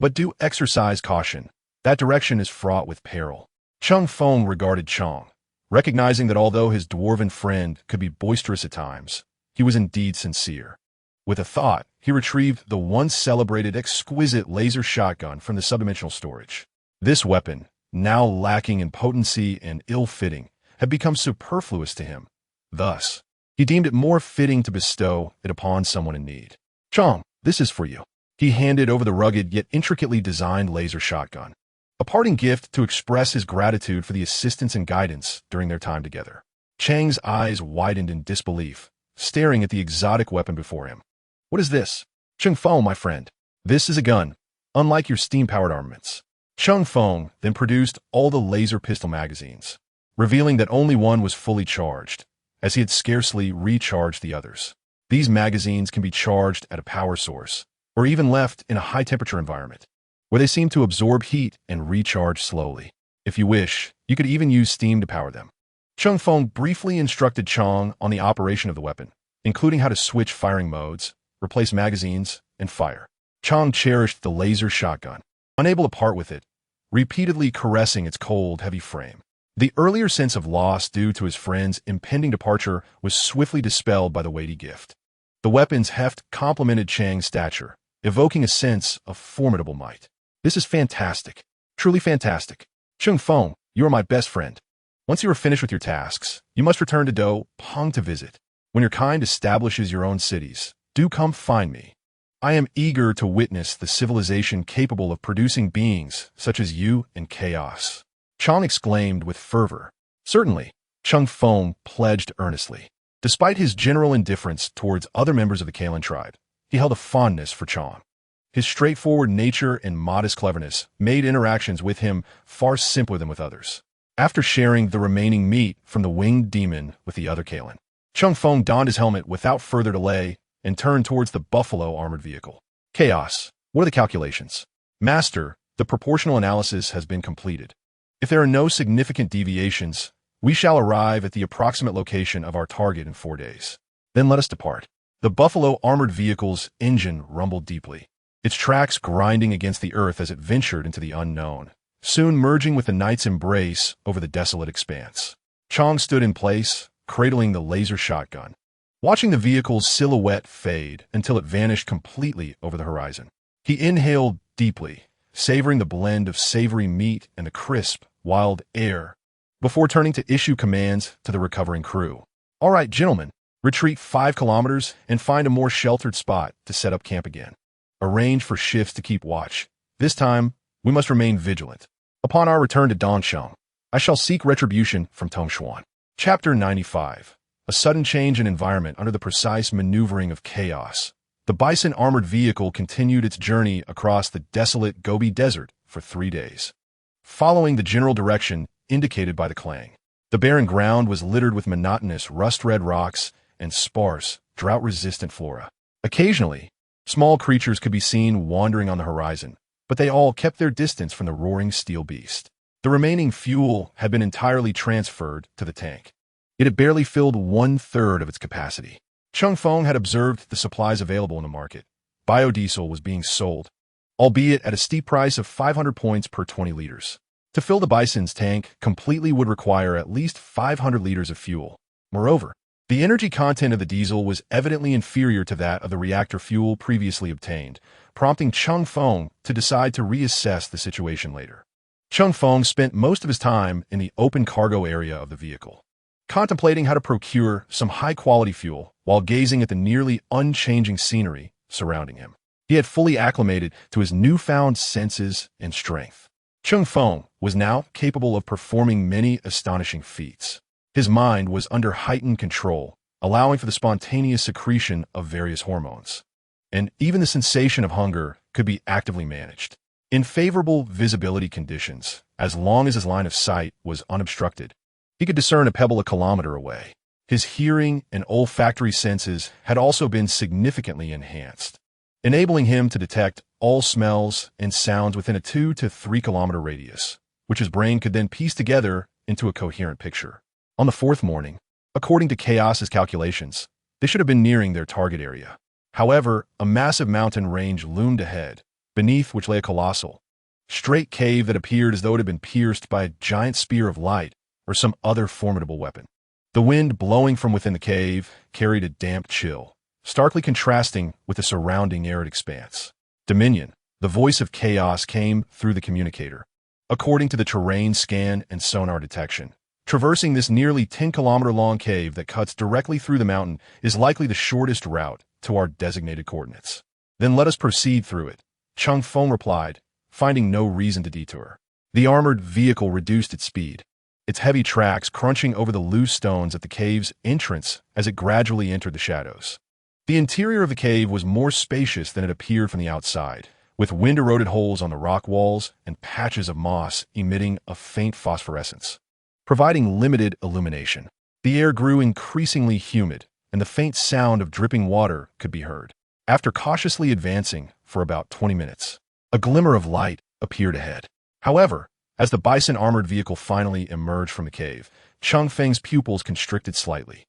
But do exercise caution. That direction is fraught with peril." Cheng Feng regarded Cheng, recognizing that although his dwarven friend could be boisterous at times, he was indeed sincere. With a thought, he retrieved the once celebrated exquisite laser shotgun from the subdimensional storage. This weapon, now lacking in potency and ill-fitting, had become superfluous to him. Thus, he deemed it more fitting to bestow it upon someone in need. "Cheng, this is for you." He handed over the rugged yet intricately designed laser shotgun, a parting gift to express his gratitude for the assistance and guidance during their time together. Cheng's eyes widened in disbelief, staring at the exotic weapon before him. "What is this?" "Cheng Feng, my friend. This is a gun, unlike your steam-powered armaments." Cheng Feng then produced all the laser pistol magazines, revealing that only one was fully charged, as he had scarcely recharged the others. These magazines can be charged at a power source, or even left in a high-temperature environment, where they seem to absorb heat and recharge slowly. If you wish, you could even use steam to power them. Cheng Feng briefly instructed Cheng on the operation of the weapon, including how to switch firing modes, replace magazines, and fire. Cheng cherished the laser shotgun, unable to part with it, repeatedly caressing its cold, heavy frame. The earlier sense of loss due to his friend's impending departure was swiftly dispelled by the weighty gift. The weapon's heft complemented Cheng's stature, evoking a sense of formidable might. "This is fantastic. Truly fantastic. Cheng Feng, you are my best friend. Once you are finished with your tasks, you must return to Do Peng to visit. When your kind establishes your own cities, do come find me. I am eager to witness the civilization capable of producing beings such as you and chaos." Cheng exclaimed with fervor. "Certainly," Cheng Feng pledged earnestly. Despite his general indifference towards other members of the Kalin tribe, he held a fondness for Cheng. His straightforward nature and modest cleverness made interactions with him far simpler than with others. After sharing the remaining meat from the winged demon with the other Kalin, Cheng Feng donned his helmet without further delay and turned towards the buffalo armored vehicle. "Chaos, what are the calculations?" "Master, the proportional analysis has been completed. If there are no significant deviations, we shall arrive at the approximate location of our target in 4 days. Then let us depart." The buffalo armored vehicle's engine rumbled deeply, its tracks grinding against the earth as it ventured into the unknown, soon merging with the night's embrace over the desolate expanse. Cheng stood in place, cradling the laser shotgun, watching the vehicle's silhouette fade until it vanished completely over the horizon. He inhaled deeply, savoring the blend of savory meat and the crisp, wild air, before turning to issue commands to the recovering crew. "All right, gentlemen, retreat 5 kilometers and find a more sheltered spot to set up camp again. Arrange for shifts to keep watch. This time, we must remain vigilant. Upon our return to Dongsheng, I shall seek retribution from Tongshuan." Chapter 95. A sudden change in environment under the precise maneuvering of chaos. The bison armored vehicle continued its journey across the desolate Gobi Desert for 3 days, following the general direction indicated by the clang. The barren ground was littered with monotonous rust-red rocks and sparse, drought-resistant flora. Occasionally, small creatures could be seen wandering on the horizon, but they all kept their distance from the roaring steel beast. The remaining fuel had been entirely transferred to the tank. It had barely filled 1/3 of its capacity. Cheng Feng had observed the supplies available in the market. Biodiesel was being sold, albeit at a steep price of 500 points per 20 liters. To fill the Bison's tank completely would require at least 500 liters of fuel. Moreover, the energy content of the diesel was evidently inferior to that of the reactor fuel previously obtained, prompting Cheng Feng to decide to reassess the situation later. Cheng Feng spent most of his time in the open cargo area of the vehicle, contemplating how to procure some high-quality fuel while gazing at the nearly unchanging scenery surrounding him. He had fully acclimated to his newfound senses and strength. Cheng Feng was now capable of performing many astonishing feats. His mind was under heightened control, allowing for the spontaneous secretion of various hormones. And even the sensation of hunger could be actively managed. In favorable visibility conditions, as long as his line of sight was unobstructed, he could discern a pebble a kilometer away. His hearing and olfactory senses had also been significantly enhanced, enabling him to detect all smells and sounds within a 2 to 3 kilometer radius, which his brain could then piece together into a coherent picture. On the 4th morning, according to Chaos's calculations, they should have been nearing their target area. However, a massive mountain range loomed ahead, beneath which lay a colossal, straight cave that appeared as though it had been pierced by a giant spear of light or some other formidable weapon. The wind blowing from within the cave carried a damp chill, starkly contrasting with the surrounding arid expanse. Dominion, the voice of Chaos, came through the communicator. According to the terrain scan and sonar detection, traversing this nearly 10-kilometer-long cave that cuts directly through the mountain is likely the shortest route to our designated coordinates. Then let us proceed through it, Cheng Feng replied, finding no reason to detour. The armored vehicle reduced its speed, its heavy tracks crunching over the loose stones at the cave's entrance as it gradually entered the shadows. The interior of the cave was more spacious than it appeared from the outside, with wind-eroded holes on the rock walls and patches of moss emitting a faint phosphorescence, providing limited illumination. The air grew increasingly humid, and the faint sound of dripping water could be heard. After cautiously advancing for about 20 minutes, a glimmer of light appeared ahead. However, as the Bison armored vehicle finally emerged from the cave, Cheng Feng's pupils constricted slightly.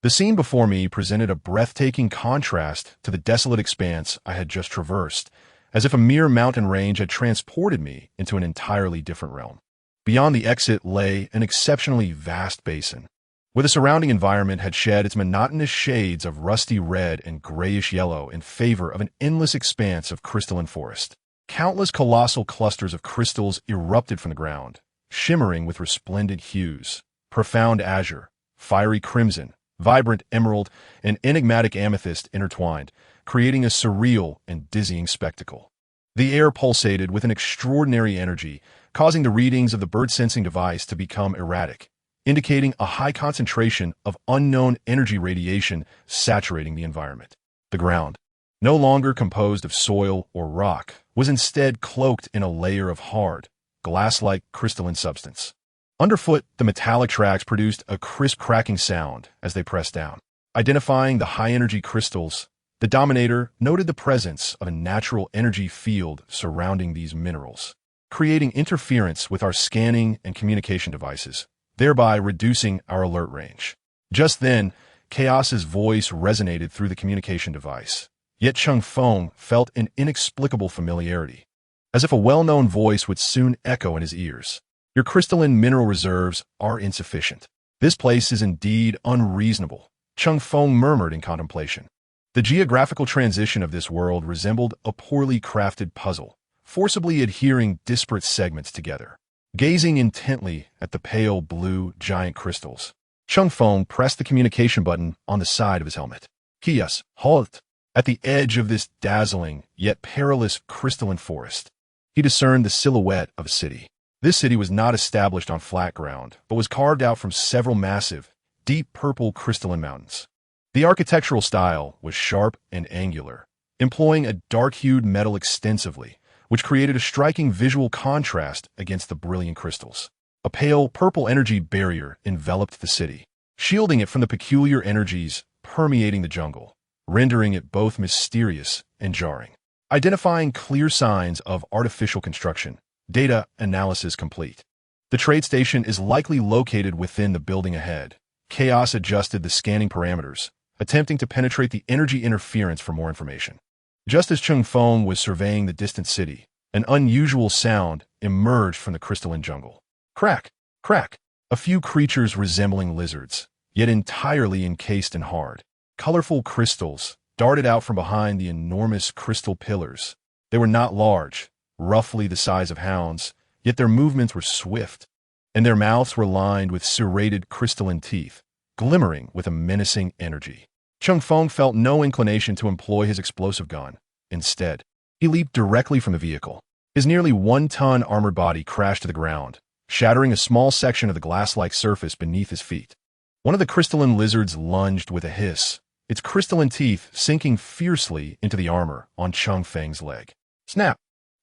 The scene before me presented a breathtaking contrast to the desolate expanse I had just traversed, as if a mere mountain range had transported me into an entirely different realm. Beyond the exit lay an exceptionally vast basin, where the surrounding environment had shed its monotonous shades of rusty red and grayish yellow in favor of an endless expanse of crystalline forest. Countless colossal clusters of crystals erupted from the ground, shimmering with resplendent hues, profound azure, fiery crimson, vibrant emerald, and enigmatic amethyst intertwined, creating a surreal and dizzying spectacle. The air pulsated with an extraordinary energy, causing the readings of the bird-sensing device to become erratic, indicating a high concentration of unknown energy radiation saturating the environment. The ground, no longer composed of soil or rock, was instead cloaked in a layer of hard, glass-like crystalline substance. Underfoot, the metallic tracks produced a crisp cracking sound as they pressed down. Identifying the high-energy crystals, the Dominator noted the presence of a natural energy field surrounding these minerals, creating interference with our scanning and communication devices, thereby reducing our alert range. Just then, Chaos's voice resonated through the communication device, yet Cheng Feng felt an inexplicable familiarity, as if a well-known voice would soon echo in his ears. Your crystalline mineral reserves are insufficient. This place is indeed unreasonable, Cheng Feng murmured in contemplation. The geographical transition of this world resembled a poorly crafted puzzle, forcibly adhering disparate segments together. Gazing intently at the pale blue giant crystals, Cheng Feng pressed the communication button on the side of his helmet. Kias, halt! At the edge of this dazzling yet perilous crystalline forest, he discerned the silhouette of a city. This city was not established on flat ground, but was carved out from several massive, deep purple crystalline mountains. The architectural style was sharp and angular, employing a dark-hued metal extensively, which created a striking visual contrast against the brilliant crystals. A pale purple energy barrier enveloped the city, shielding it from the peculiar energies permeating the jungle, rendering it both mysterious and jarring. Identifying clear signs of artificial construction. Data analysis complete. The trade station is likely located within the building ahead. Chaos adjusted the scanning parameters, attempting to penetrate the energy interference for more information. Just as Cheng Feng was surveying the distant city, an unusual sound emerged from the crystalline jungle. Crack, crack. A few creatures resembling lizards, yet entirely encased in hard, colorful crystals, darted out from behind the enormous crystal pillars. They were not large, roughly the size of hounds, yet their movements were swift, and their mouths were lined with serrated crystalline teeth, glimmering with a menacing energy. Cheng Feng felt no inclination to employ his explosive gun. Instead, he leaped directly from the vehicle. His nearly 1-ton armored body crashed to the ground, shattering a small section of the glass-like surface beneath his feet. One of the crystalline lizards lunged with a hiss, its crystalline teeth sinking fiercely into the armor on Cheng Feng's leg. Snap!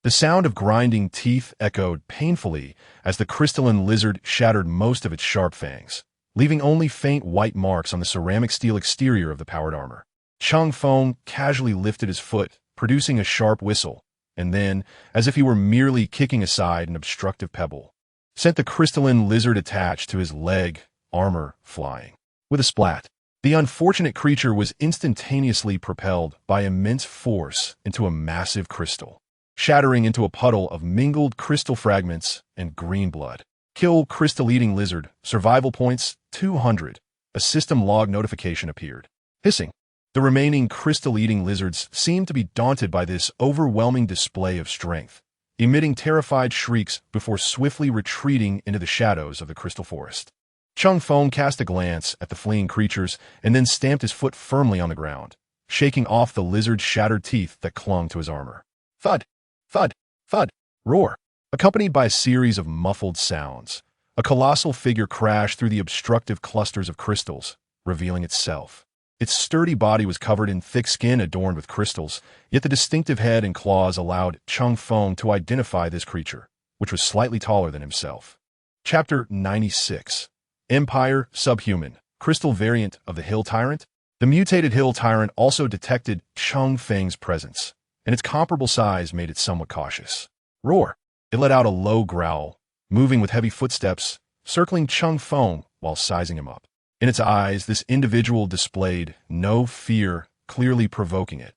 The sound of grinding teeth echoed painfully as the crystalline lizard shattered most of its sharp fangs, leaving only faint white marks on the ceramic steel exterior of the powered armor. Cheng Feng casually lifted his foot, producing a sharp whistle, and then, as if he were merely kicking aside an obstructive pebble, sent the crystalline lizard attached to his leg, armor, flying. With a splat, the unfortunate creature was instantaneously propelled by immense force into a massive crystal, shattering into a puddle of mingled crystal fragments and green blood. Kill crystal-eating lizard, survival points 200. A system log notification appeared. Hissing. The remaining crystal-eating lizards seemed to be daunted by this overwhelming display of strength, emitting terrified shrieks before swiftly retreating into the shadows of the crystal forest. Cheng Feng cast a glance at the fleeing creatures and then stamped his foot firmly on the ground, shaking off the lizard's shattered teeth that clung to his armor. Thud! Thud! Thud! Roar! Accompanied by a series of muffled sounds, a colossal figure crashed through the obstructive clusters of crystals, revealing itself. Its sturdy body was covered in thick skin adorned with crystals, yet the distinctive head and claws allowed Cheng Feng to identify this creature, which was slightly taller than himself. Chapter 96. Empire Subhuman, Crystal Variant of the Hill Tyrant. The mutated Hill Tyrant also detected Cheng Feng's presence, and its comparable size made it somewhat cautious. Roar! It let out a low growl, moving with heavy footsteps, circling Cheng Feng while sizing him up. In its eyes, this individual displayed no fear, clearly provoking it,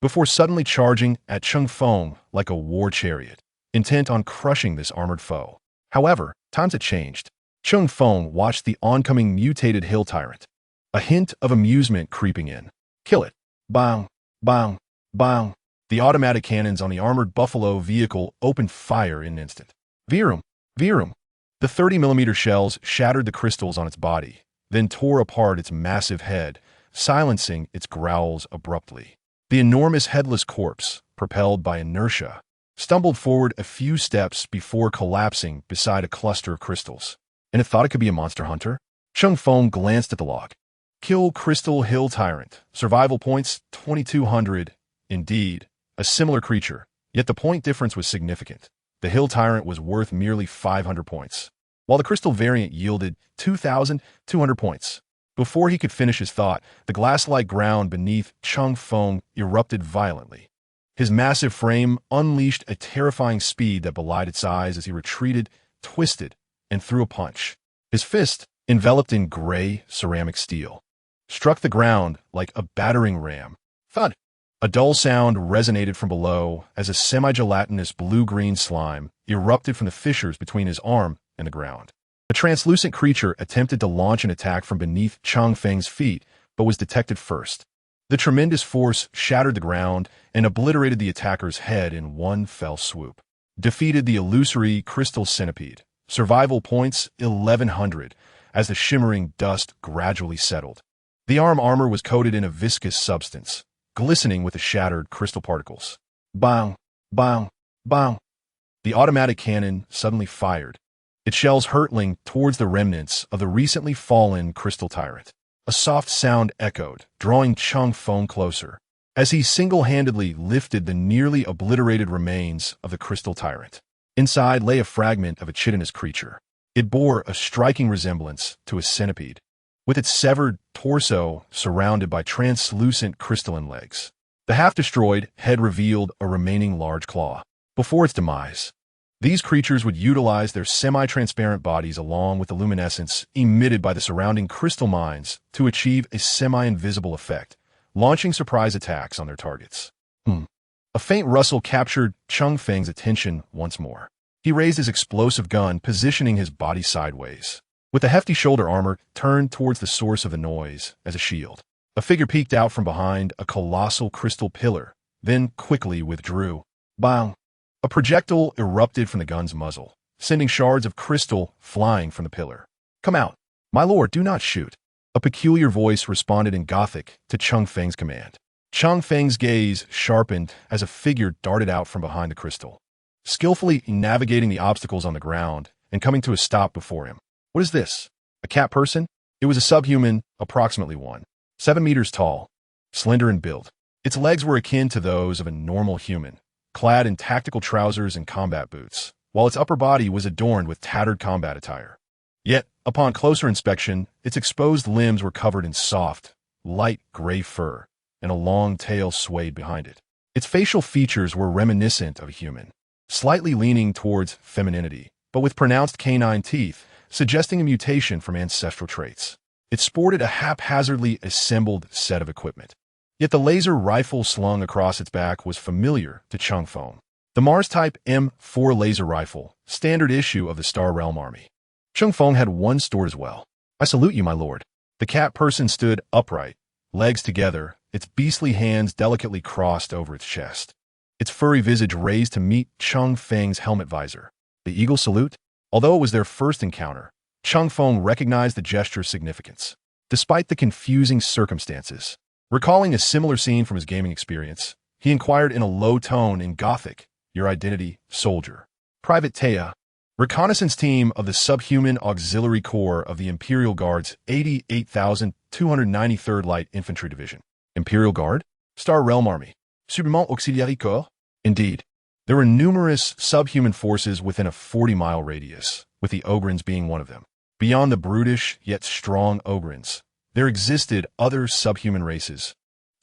before suddenly charging at Cheng Feng like a war chariot, intent on crushing this armored foe. However, times had changed. Cheng Feng watched the oncoming mutated Hill Tyrant, a hint of amusement creeping in. Kill it. Bang, bang, bang. The automatic cannons on the armored buffalo vehicle opened fire in an instant. Virum, virum. The 30mm shells shattered the crystals on its body, then tore apart its massive head, silencing its growls abruptly. The enormous headless corpse, propelled by inertia, stumbled forward a few steps before collapsing beside a cluster of crystals. And it thought it could be a monster hunter? Cheng Feng glanced at the log. Kill Crystal Hill Tyrant. Survival points 2,200. Indeed, a similar creature, yet the point difference was significant. The Hill Tyrant was worth merely 500 points, while the Crystal variant yielded 2,200 points. Before he could finish his thought, the glass-like ground beneath Cheng Feng erupted violently. His massive frame unleashed a terrifying speed that belied its eyes as he retreated, twisted, and threw a punch. His fist, enveloped in gray ceramic steel, struck the ground like a battering ram. Thud! A dull sound resonated from below as a semi-gelatinous blue-green slime erupted from the fissures between his arm and the ground. A translucent creature attempted to launch an attack from beneath Cheng Feng's feet, but was detected first. The tremendous force shattered the ground and obliterated the attacker's head in one fell swoop. Defeated the illusory crystal centipede. Survival points 1,100 as the shimmering dust gradually settled. The arm armor was coated in a viscous substance, glistening with the shattered crystal particles. Bang! Bang! Bang! The automatic cannon suddenly fired, its shells hurtling towards the remnants of the recently fallen crystal tyrant. A soft sound echoed, drawing Cheng Feng closer, as he single-handedly lifted the nearly obliterated remains of the crystal tyrant. Inside lay a fragment of a chitinous creature. It bore a striking resemblance to a centipede, with its severed torso surrounded by translucent crystalline legs. The half-destroyed head revealed a remaining large claw. Before its demise, these creatures would utilize their semi-transparent bodies along with the luminescence emitted by the surrounding crystal mines to achieve a semi-invisible effect, launching surprise attacks on their targets. A faint rustle captured Cheng Feng's attention once more. He raised his explosive gun, positioning his body sideways, with the hefty shoulder armor turned towards the source of the noise as a shield. A figure peeked out from behind a colossal crystal pillar, then quickly withdrew. Bang! A projectile erupted from the gun's muzzle, sending shards of crystal flying from the pillar. "Come out! My lord, do not shoot!" A peculiar voice responded in Gothic to Cheng Feng's command. Cheng Feng's gaze sharpened as a figure darted out from behind the crystal, skillfully navigating the obstacles on the ground and coming to a stop before him. "What is this? A cat person?" It was a subhuman, approximately 7 meters tall, slender in build. Its legs were akin to those of a normal human, clad in tactical trousers and combat boots, while its upper body was adorned with tattered combat attire. Yet, upon closer inspection, its exposed limbs were covered in soft, light gray fur, and a long tail swayed behind it. Its facial features were reminiscent of a human, slightly leaning towards femininity, but with pronounced canine teeth, suggesting a mutation from ancestral traits. It sported a haphazardly assembled set of equipment. Yet the laser rifle slung across its back was familiar to Cheng Feng. The Mars-type M4 laser rifle, standard issue of the Star Realm Army. Cheng Feng had one stored as well. "I salute you, my lord." The cat person stood upright, legs together, its beastly hands delicately crossed over its chest. Its furry visage raised to meet Cheng Feng's helmet visor. The eagle salute? Although it was their first encounter, Cheng Feng recognized the gesture's significance, despite the confusing circumstances. Recalling a similar scene from his gaming experience, he inquired in a low tone in Gothic, "Your identity, soldier?" "Private Taya, reconnaissance team of the Subhuman Auxiliary Corps of the Imperial Guard's 88,293rd Light Infantry Division." Imperial Guard? Star Realm Army. Supplement Auxiliary Corps? Indeed. There were numerous subhuman forces within a 40-mile radius, with the Ogrins being one of them. Beyond the brutish yet strong Ogrins, there existed other subhuman races,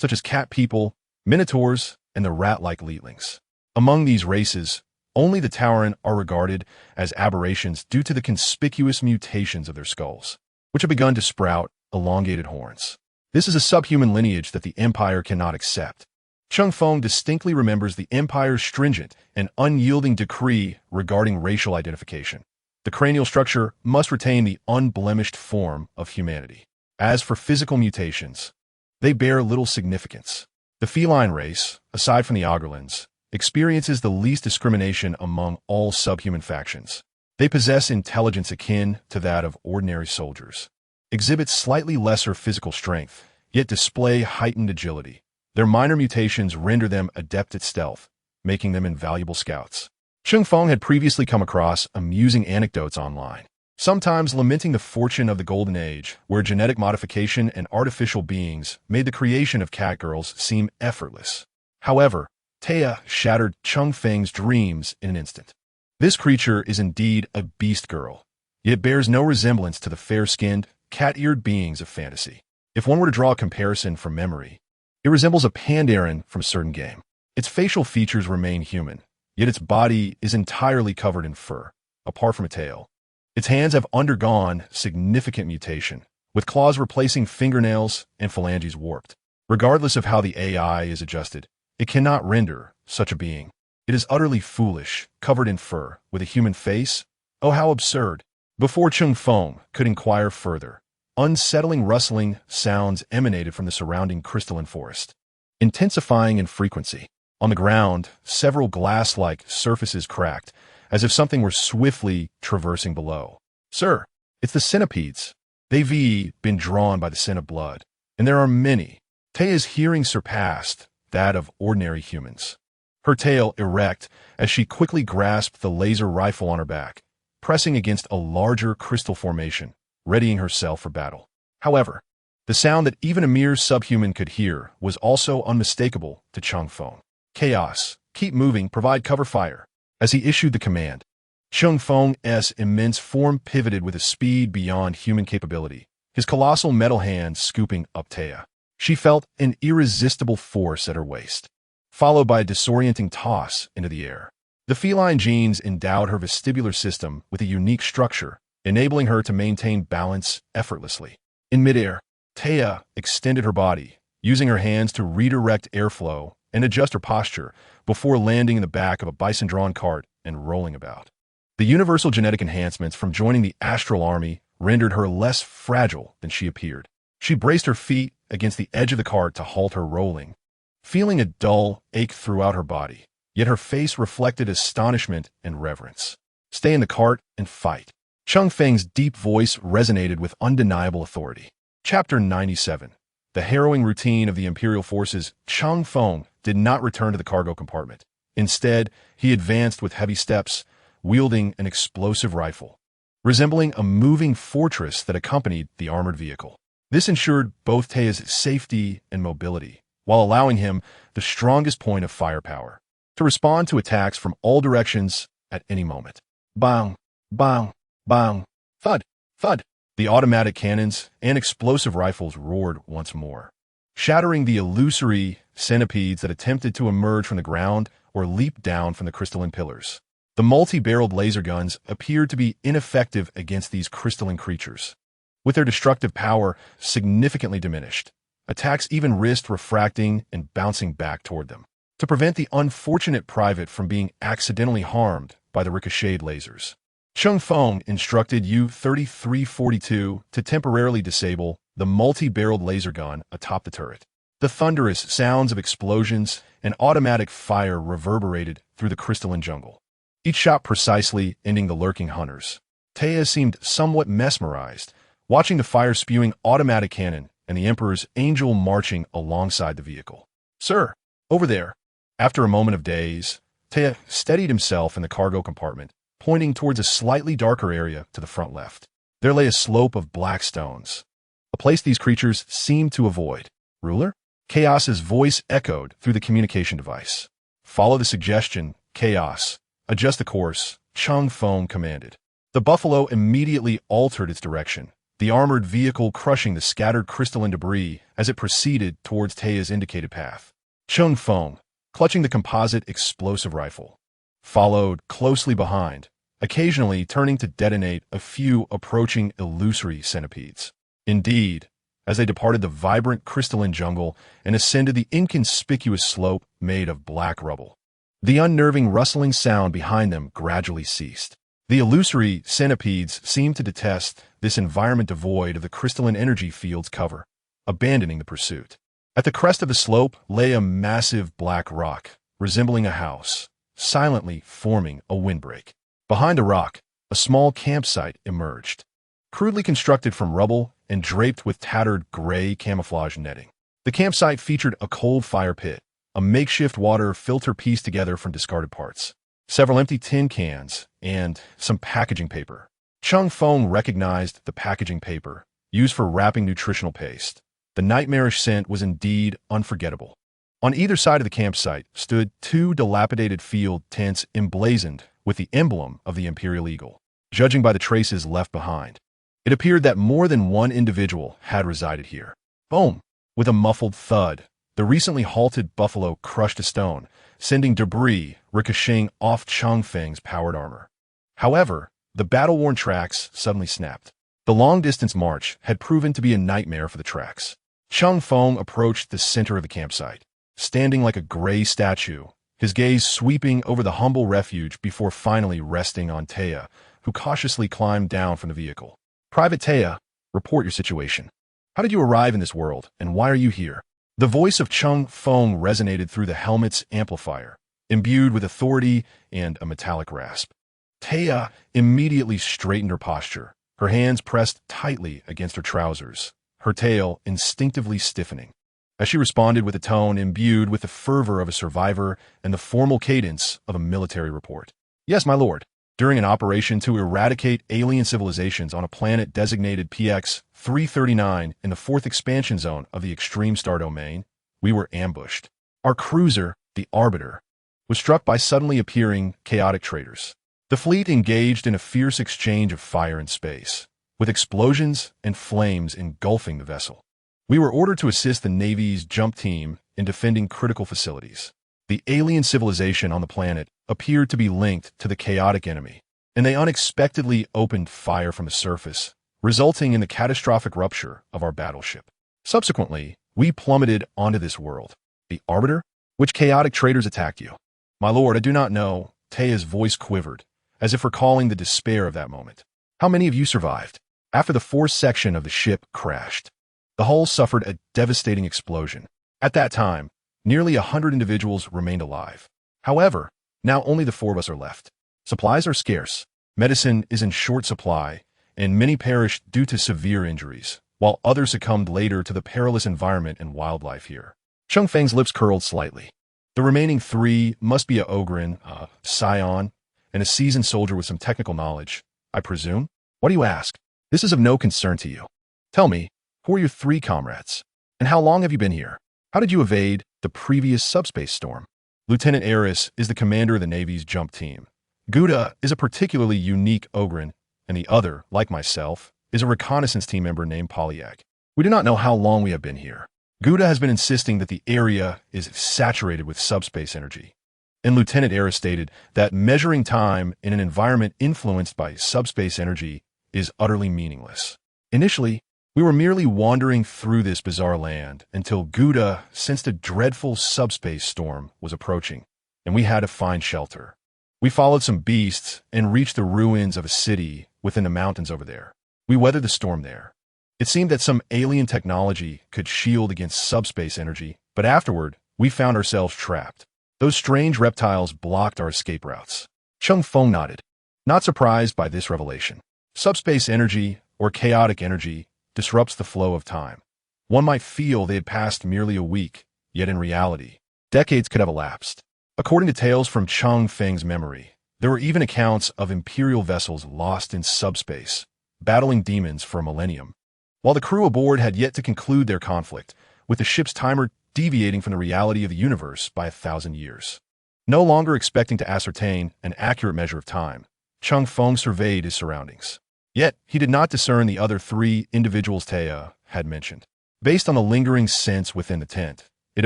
such as cat people, minotaurs, and the rat-like leetlings. Among these races, only the Tauren are regarded as aberrations due to the conspicuous mutations of their skulls, which have begun to sprout elongated horns. This is a subhuman lineage that the Empire cannot accept. Cheng Feng distinctly remembers the Empire's stringent and unyielding decree regarding racial identification. The cranial structure must retain the unblemished form of humanity. As for physical mutations, they bear little significance. The feline race, aside from the Ogrlins, experiences the least discrimination among all subhuman factions. They possess intelligence akin to that of ordinary soldiers, exhibit slightly lesser physical strength, yet display heightened agility. Their minor mutations render them adept at stealth, making them invaluable scouts. Cheng Feng had previously come across amusing anecdotes online, sometimes lamenting the fortune of the Golden Age, where genetic modification and artificial beings made the creation of catgirls seem effortless. However, Taya shattered Cheng Feng's dreams in an instant. This creature is indeed a beast girl, yet bears no resemblance to the fair-skinned, cat-eared beings of fantasy. If one were to draw a comparison from memory, it resembles a Pandaren from a certain game. Its facial features remain human, yet its body is entirely covered in fur, apart from a tail. Its hands have undergone significant mutation, with claws replacing fingernails and phalanges warped. Regardless of how the AI is adjusted, it cannot render such a being. It is utterly foolish, covered in fur, with a human face. Oh, how absurd! Before Cheng Feng could inquire further, unsettling rustling sounds emanated from the surrounding crystalline forest, intensifying in frequency. On the ground, several glass-like surfaces cracked, as if something were swiftly traversing below. "Sir, it's the centipedes. They've been drawn by the scent of blood, and there are many." Taya's hearing surpassed that of ordinary humans. Her tail erect as she quickly grasped the laser rifle on her back, pressing against a larger crystal formation, readying herself for battle. However, the sound that even a mere subhuman could hear was also unmistakable to Cheng Feng. "Chaos, keep moving, provide cover fire." As he issued the command, Cheng Feng's immense form pivoted with a speed beyond human capability, his colossal metal hand scooping up Taya. She felt an irresistible force at her waist, followed by a disorienting toss into the air. The feline genes endowed her vestibular system with a unique structure, enabling her to maintain balance effortlessly. In midair, Taya extended her body, using her hands to redirect airflow and adjust her posture before landing in the back of a bison-drawn cart and rolling about. The universal genetic enhancements from joining the astral army rendered her less fragile than she appeared. She braced her feet against the edge of the cart to halt her rolling, feeling a dull ache throughout her body, yet her face reflected astonishment and reverence. "Stay in the cart and fight." Cheng Feng's deep voice resonated with undeniable authority. Chapter 97. The harrowing routine of the Imperial forces. Cheng Feng did not return to the cargo compartment. Instead, he advanced with heavy steps, wielding an explosive rifle, resembling a moving fortress that accompanied the armored vehicle. This ensured both Taya's safety and mobility, while allowing him the strongest point of firepower to respond to attacks from all directions at any moment. Bang, bang, bang, thud, thud. The automatic cannons and explosive rifles roared once more, shattering the illusory centipedes that attempted to emerge from the ground or leap down from the crystalline pillars. The multi-barreled laser guns appeared to be ineffective against these crystalline creatures, with their destructive power significantly diminished. Attacks even risked refracting and bouncing back toward them, to prevent the unfortunate private from being accidentally harmed by the ricocheted lasers. Cheng Feng instructed U-3342 to temporarily disable the multi-barreled laser gun atop the turret. The thunderous sounds of explosions and automatic fire reverberated through the crystalline jungle, each shot precisely ending the lurking hunters. Taya seemed somewhat mesmerized, watching the fire-spewing automatic cannon and the Emperor's angel marching alongside the vehicle. "Sir, over there." After a moment of daze, Taya steadied himself in the cargo compartment, pointing towards a slightly darker area to the front left. There lay a slope of black stones, a place these creatures seemed to avoid. "Ruler?" Chaos's voice echoed through the communication device. "Follow the suggestion, Chaos. Adjust the course," Cheng Feng commanded. The buffalo immediately altered its direction, the armored vehicle crushing the scattered crystalline debris as it proceeded towards Taya's indicated path. Cheng Feng, clutching the composite explosive rifle, followed closely behind, occasionally turning to detonate a few approaching illusory centipedes. Indeed, as they departed the vibrant crystalline jungle and ascended the inconspicuous slope made of black rubble, the unnerving rustling sound behind them gradually ceased. The illusory centipedes seemed to detest this environment devoid of the crystalline energy field's cover, abandoning the pursuit. At the crest of the slope lay a massive black rock, resembling a house, silently forming a windbreak. Behind the rock, a small campsite emerged, crudely constructed from rubble and draped with tattered gray camouflage netting. The campsite featured a cold fire pit, a makeshift water filter pieced together from discarded parts, several empty tin cans, and some packaging paper. Cheng Feng recognized the packaging paper, used for wrapping nutritional paste. The nightmarish scent was indeed unforgettable. On either side of the campsite stood two dilapidated field tents emblazoned with the emblem of the Imperial eagle. Judging by the traces left behind, it appeared that more than one individual had resided here. Boom! With a muffled thud, the recently halted buffalo crushed a stone, sending debris ricocheting off Cheng Feng's powered armor. However, the battle-worn tracks suddenly snapped. The long-distance march had proven to be a nightmare for the tracks. Cheng Feng approached the center of the campsite, standing like a gray statue, his gaze sweeping over the humble refuge before finally resting on Taya, who cautiously climbed down from the vehicle. "Private Taya, report your situation. How did you arrive in this world, and why are you here?" The voice of Cheng Feng resonated through the helmet's amplifier, imbued with authority and a metallic rasp. Taya immediately straightened her posture, her hands pressed tightly against her trousers, her tail instinctively stiffening, as she responded with a tone imbued with the fervor of a survivor and the formal cadence of a military report. "Yes, my lord. During an operation to eradicate alien civilizations on a planet designated PX-339 in the 4th expansion zone of the Extreme Star Domain, we were ambushed. Our cruiser, the Arbiter, was struck by suddenly appearing chaotic traitors. The fleet engaged in a fierce exchange of fire in space, with explosions and flames engulfing the vessel. We were ordered to assist the Navy's jump team in defending critical facilities. The alien civilization on the planet appeared to be linked to the chaotic enemy, and they unexpectedly opened fire from the surface, resulting in the catastrophic rupture of our battleship. Subsequently, we plummeted onto this world. The Arbiter? Which chaotic traitors attacked you? My lord, I do not know. Tea's voice quivered, as if recalling the despair of that moment. How many of you survived? After the fore section of the ship crashed, the hull suffered a devastating explosion. At that time, nearly 100 individuals remained alive. However, now only the 4 of us are left. Supplies are scarce, medicine is in short supply, and many perished due to severe injuries, while others succumbed later to the perilous environment and wildlife here. Cheng Feng's lips curled slightly. The remaining 3 must be a Ogren, a Scion, and a seasoned soldier with some technical knowledge, I presume? What do you ask? This is of no concern to you. Tell me, who are your 3 comrades? And how long have you been here? How did you evade the previous subspace storm? Lieutenant Eris is the commander of the Navy's jump team. Gouda is a particularly unique Ogren, and the other, like myself, is a reconnaissance team member named Polyak. We do not know how long we have been here. Gouda has been insisting that the area is saturated with subspace energy, and Lieutenant Eris stated that measuring time in an environment influenced by subspace energy is utterly meaningless. Initially, we were merely wandering through this bizarre land until Gouda sensed a dreadful subspace storm was approaching, and we had to find shelter. We followed some beasts and reached the ruins of a city within the mountains over there. We weathered the storm there. It seemed that some alien technology could shield against subspace energy, but afterward, we found ourselves trapped. Those strange reptiles blocked our escape routes. Cheng Feng nodded, not surprised by this revelation. Subspace energy, or chaotic energy, disrupts the flow of time. One might feel they had passed merely a week, yet in reality, decades could have elapsed. According to tales from Cheng Feng's memory, there were even accounts of Imperial vessels lost in subspace, battling demons for a millennium, while the crew aboard had yet to conclude their conflict, with the ship's timer deviating from the reality of the universe by 1,000 years. No longer expecting to ascertain an accurate measure of time, Cheng Feng surveyed his surroundings. Yet, he did not discern the other 3 individuals Tea had mentioned. Based on the lingering sense within the tent, it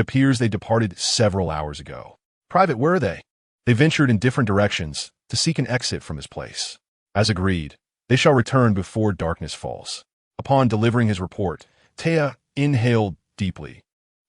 appears they departed several hours ago. Private, where are they? They ventured in different directions to seek an exit from this place. As agreed, they shall return before darkness falls. Upon delivering his report, Tea inhaled deeply,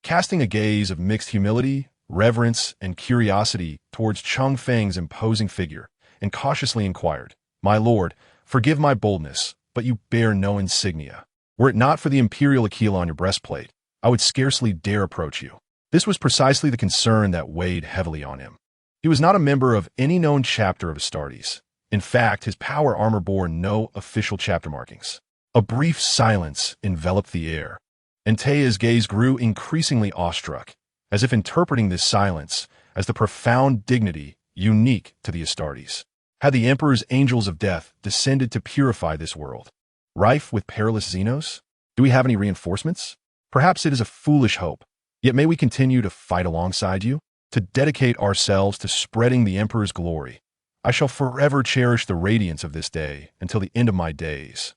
casting a gaze of mixed humility, reverence, and curiosity towards Cheng Feng's imposing figure, and cautiously inquired, "My lord, forgive my boldness, but you bear no insignia. Were it not for the Imperial aquila on your breastplate, I would scarcely dare approach you." This was precisely the concern that weighed heavily on him. He was not a member of any known chapter of Astartes. In fact, his power armor bore no official chapter markings. A brief silence enveloped the air, and Tea's gaze grew increasingly awestruck, as if interpreting this silence as the profound dignity unique to the Astartes. Had the Emperor's angels of death descended to purify this world, rife with perilous Xenos? Do we have any reinforcements? Perhaps it is a foolish hope, yet may we continue to fight alongside you, to dedicate ourselves to spreading the Emperor's glory. I shall forever cherish the radiance of this day until the end of my days.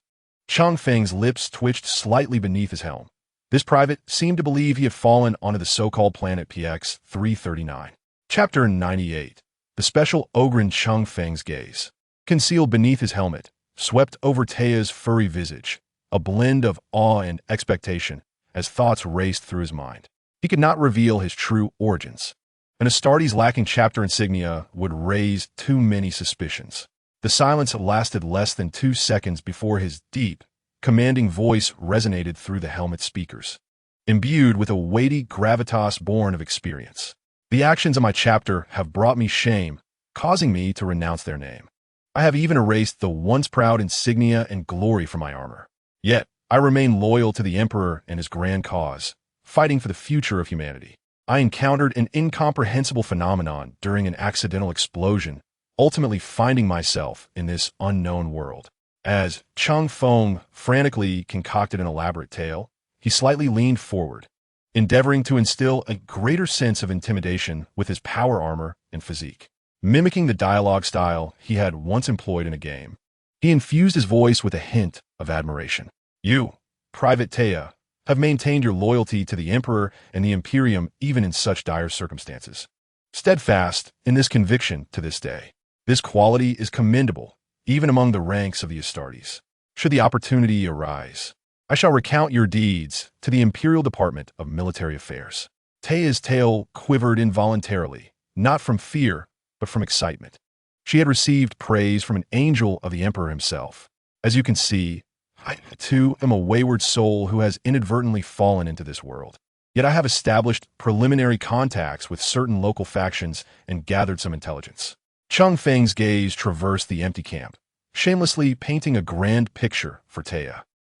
Cheng Feng's lips twitched slightly beneath his helm. This private seemed to believe he had fallen onto the so-called planet PX 339. Chapter 98. The special Ogren Cheng Feng's gaze, concealed beneath his helmet, swept over Tea's furry visage, a blend of awe and expectation as thoughts raced through his mind. He could not reveal his true origins. An Astartes lacking chapter insignia would raise too many suspicions. The silence lasted less than 2 seconds before his deep, commanding voice resonated through the helmet speakers, imbued with a weighty gravitas born of experience. The actions of my chapter have brought me shame, causing me to renounce their name. I have even erased the once proud insignia and glory from my armor. Yet, I remain loyal to the Emperor and his grand cause, fighting for the future of humanity. I encountered an incomprehensible phenomenon during an accidental explosion, ultimately finding myself in this unknown world. As Cheng Feng frantically concocted an elaborate tale, he slightly leaned forward, endeavoring to instill a greater sense of intimidation with his power armor and physique. Mimicking the dialogue style he had once employed in a game, he infused his voice with a hint of admiration. "You, Private Tea, have maintained your loyalty to the Emperor and the Imperium even in such dire circumstances. Steadfast in this conviction to this day. This quality is commendable, even among the ranks of the Astartes. Should the opportunity arise, I shall recount your deeds to the Imperial Department of Military Affairs. Tea's tail quivered involuntarily, not from fear, but from excitement. She had received praise from an angel of the Emperor himself. As you can see, I, too, am a wayward soul who has inadvertently fallen into this world. Yet I have established preliminary contacts with certain local factions and gathered some intelligence. Cheng Feng's gaze traversed the empty camp, shamelessly painting a grand picture for Tea.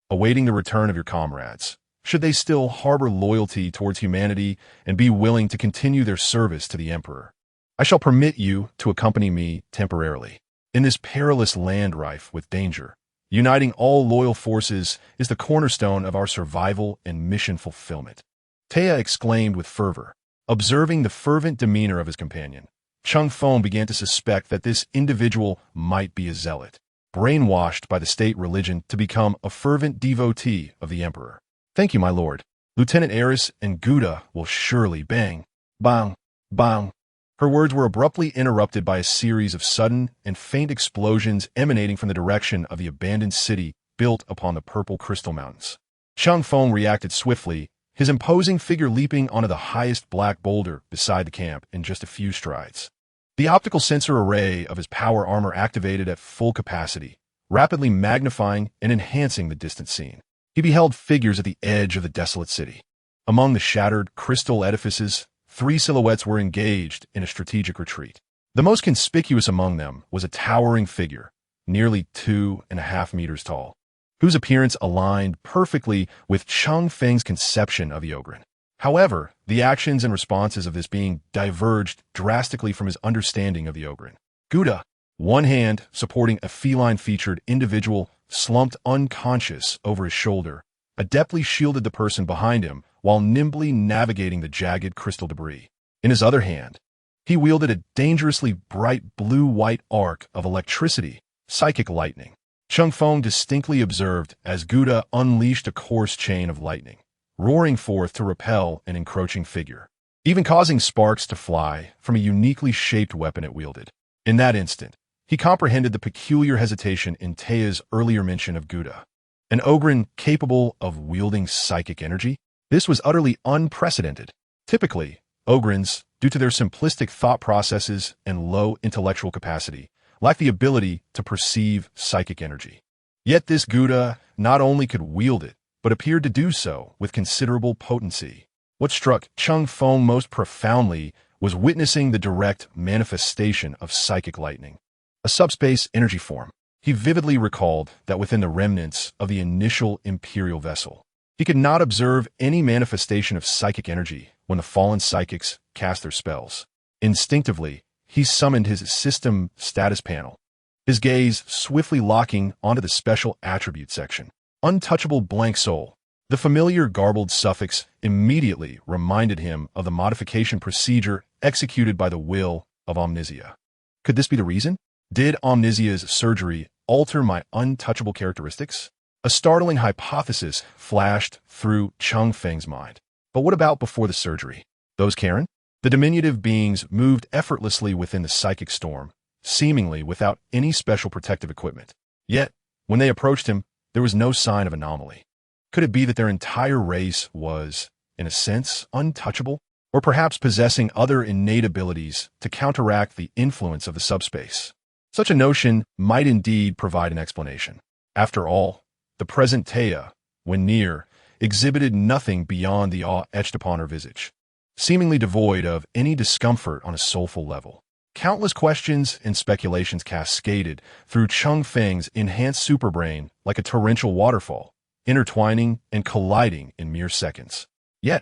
Awaiting the return of your comrades, should they still harbor loyalty towards humanity and be willing to continue their service to the Emperor, I shall permit you to accompany me temporarily. In this perilous land rife with danger, uniting all loyal forces is the cornerstone of our survival and mission fulfillment. Tea exclaimed with fervor. Observing the fervent demeanor of his companion, Cheng Feng began to suspect that this individual might be a zealot, brainwashed by the state religion to become a fervent devotee of the Emperor. Thank you, my lord. Lieutenant Eris and Gouda will surely bang, bang, bang. Her words were abruptly interrupted by a series of sudden and faint explosions emanating from the direction of the abandoned city built upon the purple crystal mountains. Cheng Feng reacted swiftly, his imposing figure leaping onto the highest black boulder beside the camp in just a few strides. The optical sensor array of his power armor activated at full capacity, rapidly magnifying and enhancing the distant scene. He beheld figures at the edge of the desolate city. Among the shattered crystal edifices, 3 silhouettes were engaged in a strategic retreat. The most conspicuous among them was a towering figure, nearly 2.5 meters tall, whose appearance aligned perfectly with Cheng Feng's conception of the Ogren. However, the actions and responses of this being diverged drastically from his understanding of the Ogren. Gouda, one hand supporting a feline-featured individual, slumped unconscious over his shoulder, adeptly shielded the person behind him while nimbly navigating the jagged crystal debris. In his other hand, he wielded a dangerously bright blue-white arc of electricity, psychic lightning. Cheng Feng distinctly observed as Gouda unleashed a coarse chain of lightning, roaring forth to repel an encroaching figure, even causing sparks to fly from a uniquely shaped weapon it wielded. In that instant, he comprehended the peculiar hesitation in Tea's earlier mention of Gouda. An Ogren capable of wielding psychic energy? This was utterly unprecedented. Typically, Ogrens, due to their simplistic thought processes and low intellectual capacity, lack the ability to perceive psychic energy. Yet this Gouda not only could wield it, but appeared to do so with considerable potency. What struck Cheng Feng most profoundly was witnessing the direct manifestation of psychic lightning, a subspace energy form. He vividly recalled that within the remnants of the initial Imperial vessel, he could not observe any manifestation of psychic energy when the fallen psychics cast their spells. Instinctively, he summoned his system status panel, his gaze swiftly locking onto the special attribute section. Untouchable blank soul. The familiar garbled suffix immediately reminded him of the modification procedure executed by the will of Omnisia. Could this be the reason? Did Omnisia's surgery alter my untouchable characteristics? A startling hypothesis flashed through Cheng Feng's mind. But what about before the surgery? Those Karen? The diminutive beings moved effortlessly within the psychic storm, seemingly without any special protective equipment. Yet, when they approached him, there was no sign of anomaly. Could it be that their entire race was, in a sense, untouchable? Or perhaps possessing other innate abilities to counteract the influence of the subspace? Such a notion might indeed provide an explanation. After all, the present Tea, when near, exhibited nothing beyond the awe etched upon her visage, seemingly devoid of any discomfort on a soulful level. Countless questions and speculations cascaded through Cheng Feng's enhanced superbrain like a torrential waterfall, intertwining and colliding in mere seconds. Yet,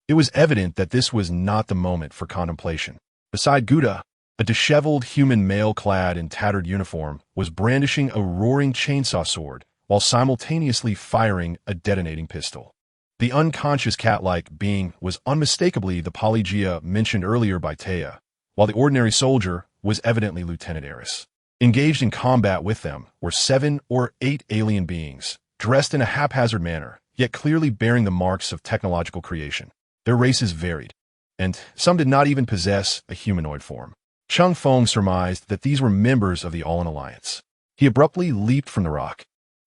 it was evident that this was not the moment for contemplation. Beside Gouda, a disheveled human male clad in tattered uniform was brandishing a roaring chainsaw sword while simultaneously firing a detonating pistol. The unconscious cat-like being was unmistakably the Polygia mentioned earlier by Tea, while the ordinary soldier was evidently Lieutenant Eris. Engaged in combat with them were 7 or 8 alien beings, dressed in a haphazard manner, yet clearly bearing the marks of technological creation. Their races varied, and some did not even possess a humanoid form. Cheng Feng surmised that these were members of the All-In Alliance. He abruptly leaped from the rock,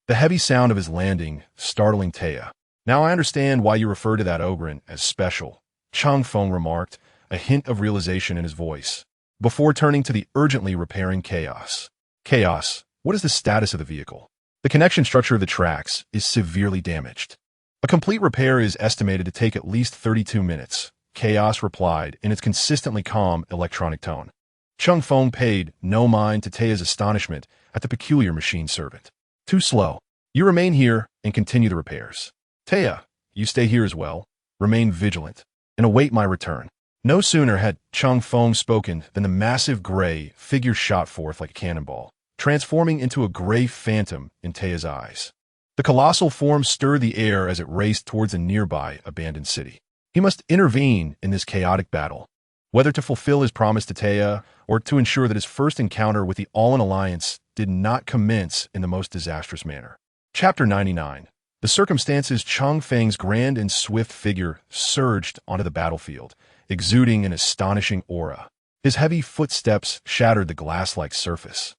the heavy sound of his landing startling Taya. "Now I understand why you refer to that Ogren as special," Cheng Feng remarked, a hint of realization in his voice, before turning to the urgently repairing Chaos. "Chaos, what is the status of the vehicle?" "The connection structure of the tracks is severely damaged. A complete repair is estimated to take at least 32 minutes, Chaos replied in its consistently calm electronic tone. Cheng Feng paid no mind to Taya's astonishment at the peculiar machine servant. "Too slow. You remain here and continue the repairs. Taya, you stay here as well. Remain vigilant and await my return." No sooner had Cheng Feng spoken than the massive gray figure shot forth like a cannonball, transforming into a gray phantom in Taya's eyes. The colossal form stirred the air as it raced towards a nearby abandoned city. He must intervene in this chaotic battle, whether to fulfill his promise to Taya or to ensure that his first encounter with the All-In Alliance did not commence in the most disastrous manner. Chapter 99. The circumstances. Cheng Feng's grand and swift figure surged onto the battlefield, exuding an astonishing aura. His heavy footsteps shattered the glass-like surface,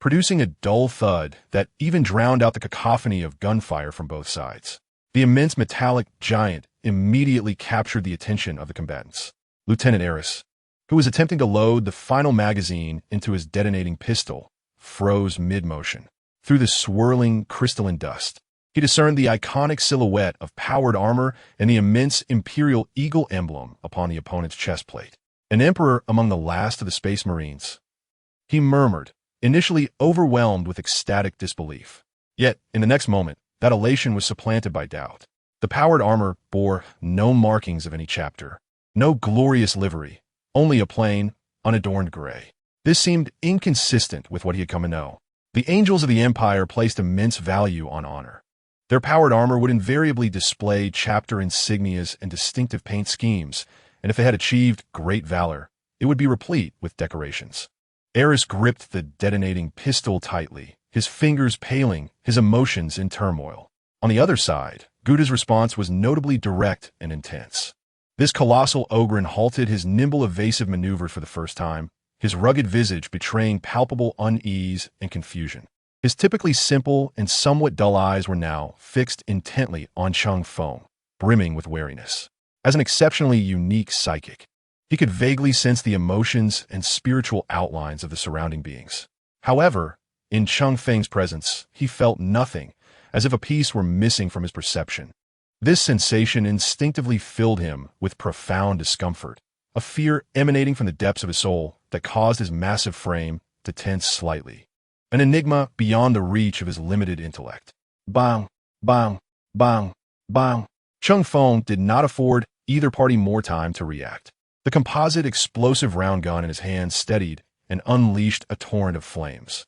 producing a dull thud that even drowned out the cacophony of gunfire from both sides. The immense metallic giant immediately captured the attention of the combatants. Lieutenant Eris, who was attempting to load the final magazine into his detonating pistol, froze mid-motion. Through the swirling crystalline dust, he discerned the iconic silhouette of powered armor and the immense Imperial eagle emblem upon the opponent's chest plate. An emperor among the last of the Space Marines. He murmured, initially overwhelmed with ecstatic disbelief. Yet, in the next moment, that elation was supplanted by doubt. The powered armor bore no markings of any chapter, no glorious livery, only a plain, unadorned gray. This seemed inconsistent with what he had come to know. The Angels of the Empire placed immense value on honor. Their powered armor would invariably display chapter insignias and distinctive paint schemes, and if they had achieved great valor, it would be replete with decorations. Eris gripped the detonating pistol tightly, his fingers paling, his emotions in turmoil. On the other side, Guta's response was notably direct and intense. This colossal ogren halted his nimble evasive maneuver for the first time, his rugged visage betraying palpable unease and confusion. His typically simple and somewhat dull eyes were now fixed intently on Cheng Feng, brimming with wariness. As an exceptionally unique psychic, he could vaguely sense the emotions and spiritual outlines of the surrounding beings. However, in Cheng Feng's presence, he felt nothing, as if a piece were missing from his perception. This sensation instinctively filled him with profound discomfort, a fear emanating from the depths of his soul that caused his massive frame to tense slightly. An enigma beyond the reach of his limited intellect. Bang, bang, bang, bang. Cheng Feng did not afford either party more time to react. The composite explosive round gun in his hand steadied and unleashed a torrent of flames.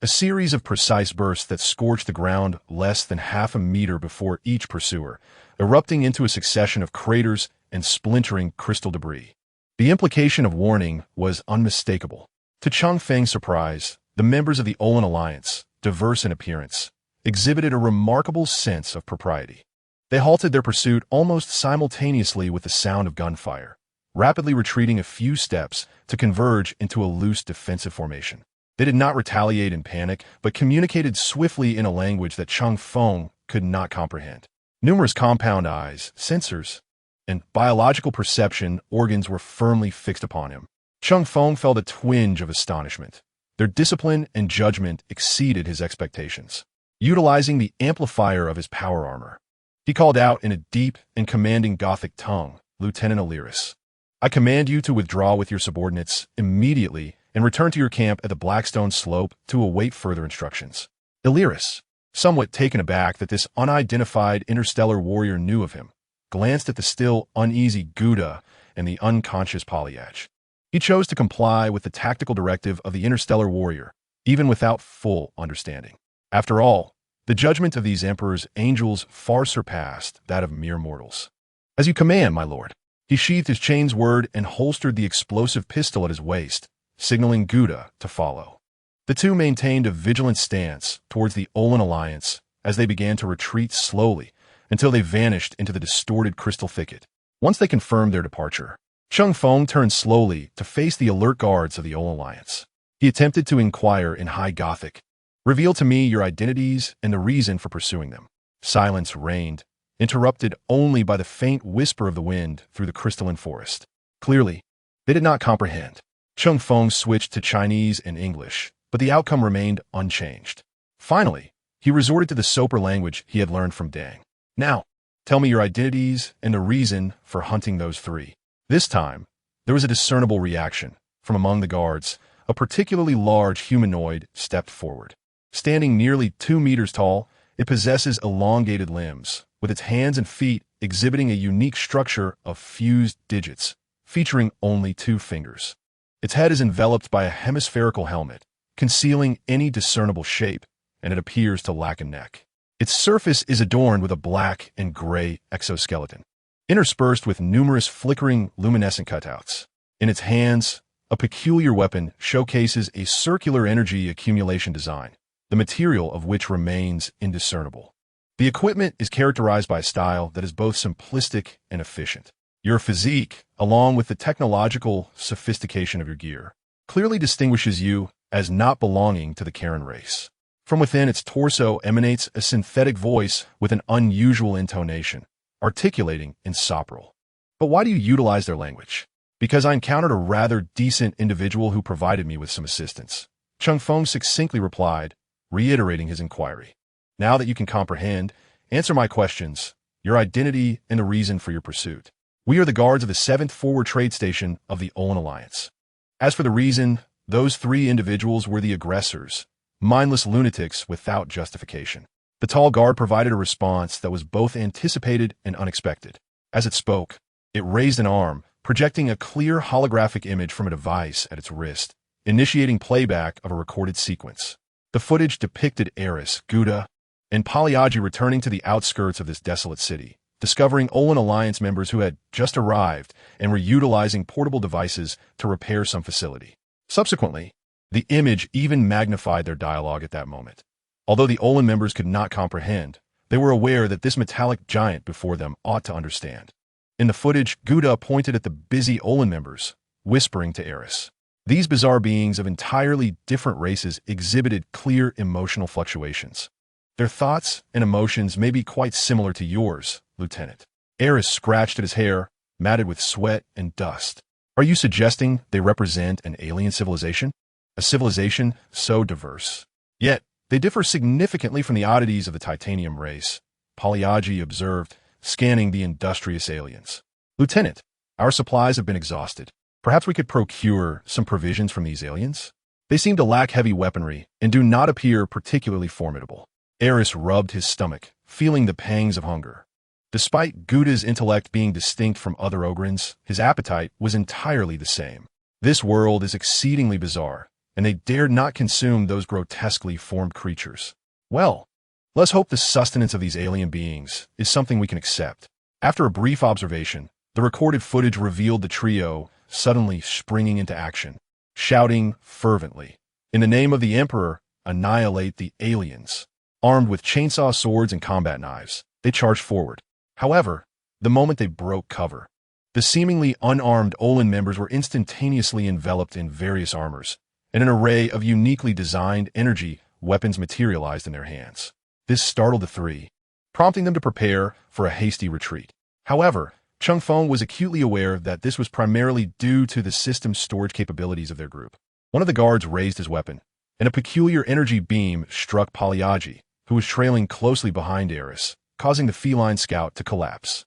A series of precise bursts that scorched the ground less than half a meter before each pursuer, erupting into a succession of craters and splintering crystal debris. The implication of warning was unmistakable. To Cheng Feng's surprise, the members of the All-In Alliance, diverse in appearance, exhibited a remarkable sense of propriety. They halted their pursuit almost simultaneously with the sound of gunfire, rapidly retreating a few steps to converge into a loose defensive formation. They did not retaliate in panic, but communicated swiftly in a language that Cheng Feng could not comprehend. Numerous compound eyes, sensors, and biological perception organs were firmly fixed upon him. Cheng Feng felt a twinge of astonishment. Their discipline and judgment exceeded his expectations. Utilizing the amplifier of his power armor, he called out in a deep and commanding Gothic tongue, "Lieutenant Illyris, I command you to withdraw with your subordinates immediately and return to your camp at the Blackstone Slope to await further instructions." Illyris, somewhat taken aback that this unidentified interstellar warrior knew of him, glanced at the still uneasy Guta and the unconscious Polyach. He chose to comply with the tactical directive of the interstellar warrior, even without full understanding. After all, the judgment of these emperor's angels far surpassed that of mere mortals. "As you command, my lord." He sheathed his chain's word and holstered the explosive pistol at his waist, signaling Guta to follow. The two maintained a vigilant stance towards the All-In Alliance as they began to retreat slowly until they vanished into the distorted crystal thicket. Once they confirmed their departure, Cheng Feng turned slowly to face the alert guards of the Old Alliance. He attempted to inquire in High Gothic, "Reveal to me your identities and the reason for pursuing them." Silence reigned, interrupted only by the faint whisper of the wind through the crystalline forest. Clearly, they did not comprehend. Cheng Feng switched to Chinese and English, but the outcome remained unchanged. Finally, he resorted to the Soper language he had learned from Dang. "Now, tell me your identities and the reason for hunting those three." This time, there was a discernible reaction. From among the guards, a particularly large humanoid stepped forward. Standing nearly 2 meters tall, it possesses elongated limbs, with its hands and feet exhibiting a unique structure of fused digits, featuring only 2 fingers. Its head is enveloped by a hemispherical helmet, concealing any discernible shape, and it appears to lack a neck. Its surface is adorned with a black and gray exoskeleton, interspersed with numerous flickering luminescent cutouts. In its hands, a peculiar weapon showcases a circular energy accumulation design, the material of which remains indiscernible. The equipment is characterized by a style that is both simplistic and efficient. Your physique, along with the technological sophistication of your gear, clearly distinguishes you as not belonging to the Karen race. From within its torso emanates a synthetic voice with an unusual intonation, articulating in sopral. "But why do you utilize their language?" "Because I encountered a rather decent individual who provided me with some assistance," Cheng Feng succinctly replied, reiterating his inquiry. "Now that you can comprehend, answer my questions, your identity and the reason for your pursuit." "We are the guards of the 7th Forward Trade Station of the Olin Alliance." As for the reason, those 3 individuals were the aggressors, mindless lunatics without justification. The tall guard provided a response that was both anticipated and unexpected. As it spoke, it raised an arm, projecting a clear holographic image from a device at its wrist, initiating playback of a recorded sequence. The footage depicted Eris, Gouda, and Pagliacci returning to the outskirts of this desolate city, discovering Olin Alliance members who had just arrived and were utilizing portable devices to repair some facility. Subsequently, the image even magnified their dialogue at that moment. Although the Olin members could not comprehend, they were aware that this metallic giant before them ought to understand. In the footage, Gouda pointed at the busy Olin members, whispering to Eris. These bizarre beings of entirely different races exhibited clear emotional fluctuations. "Their thoughts and emotions may be quite similar to yours, Lieutenant." Eris scratched at his hair, matted with sweat and dust. "Are you suggesting they represent an alien civilization? A civilization so diverse? Yet, they differ significantly from the oddities of the titanium race," Pagliacci observed, scanning the industrious aliens. "Lieutenant, our supplies have been exhausted. Perhaps we could procure some provisions from these aliens? They seem to lack heavy weaponry and do not appear particularly formidable." Eris rubbed his stomach, feeling the pangs of hunger. Despite Gouda's intellect being distinct from other Ogrins, his appetite was entirely the same. This world is exceedingly bizarre, and they dared not consume those grotesquely formed creatures. "Well, let's hope the sustenance of these alien beings is something we can accept." After a brief observation, the recorded footage revealed the trio suddenly springing into action, shouting fervently, "In the name of the Emperor, annihilate the aliens." Armed with chainsaw swords and combat knives, they charged forward. However, the moment they broke cover, the seemingly unarmed Olin members were instantaneously enveloped in various armors, and an array of uniquely designed energy weapons materialized in their hands. This startled the 3, prompting them to prepare for a hasty retreat. However, Cheng Feng was acutely aware that this was primarily due to the system's storage capabilities of their group. One of the guards raised his weapon, and a peculiar energy beam struck Pagliacci, who was trailing closely behind Eris, causing the feline scout to collapse.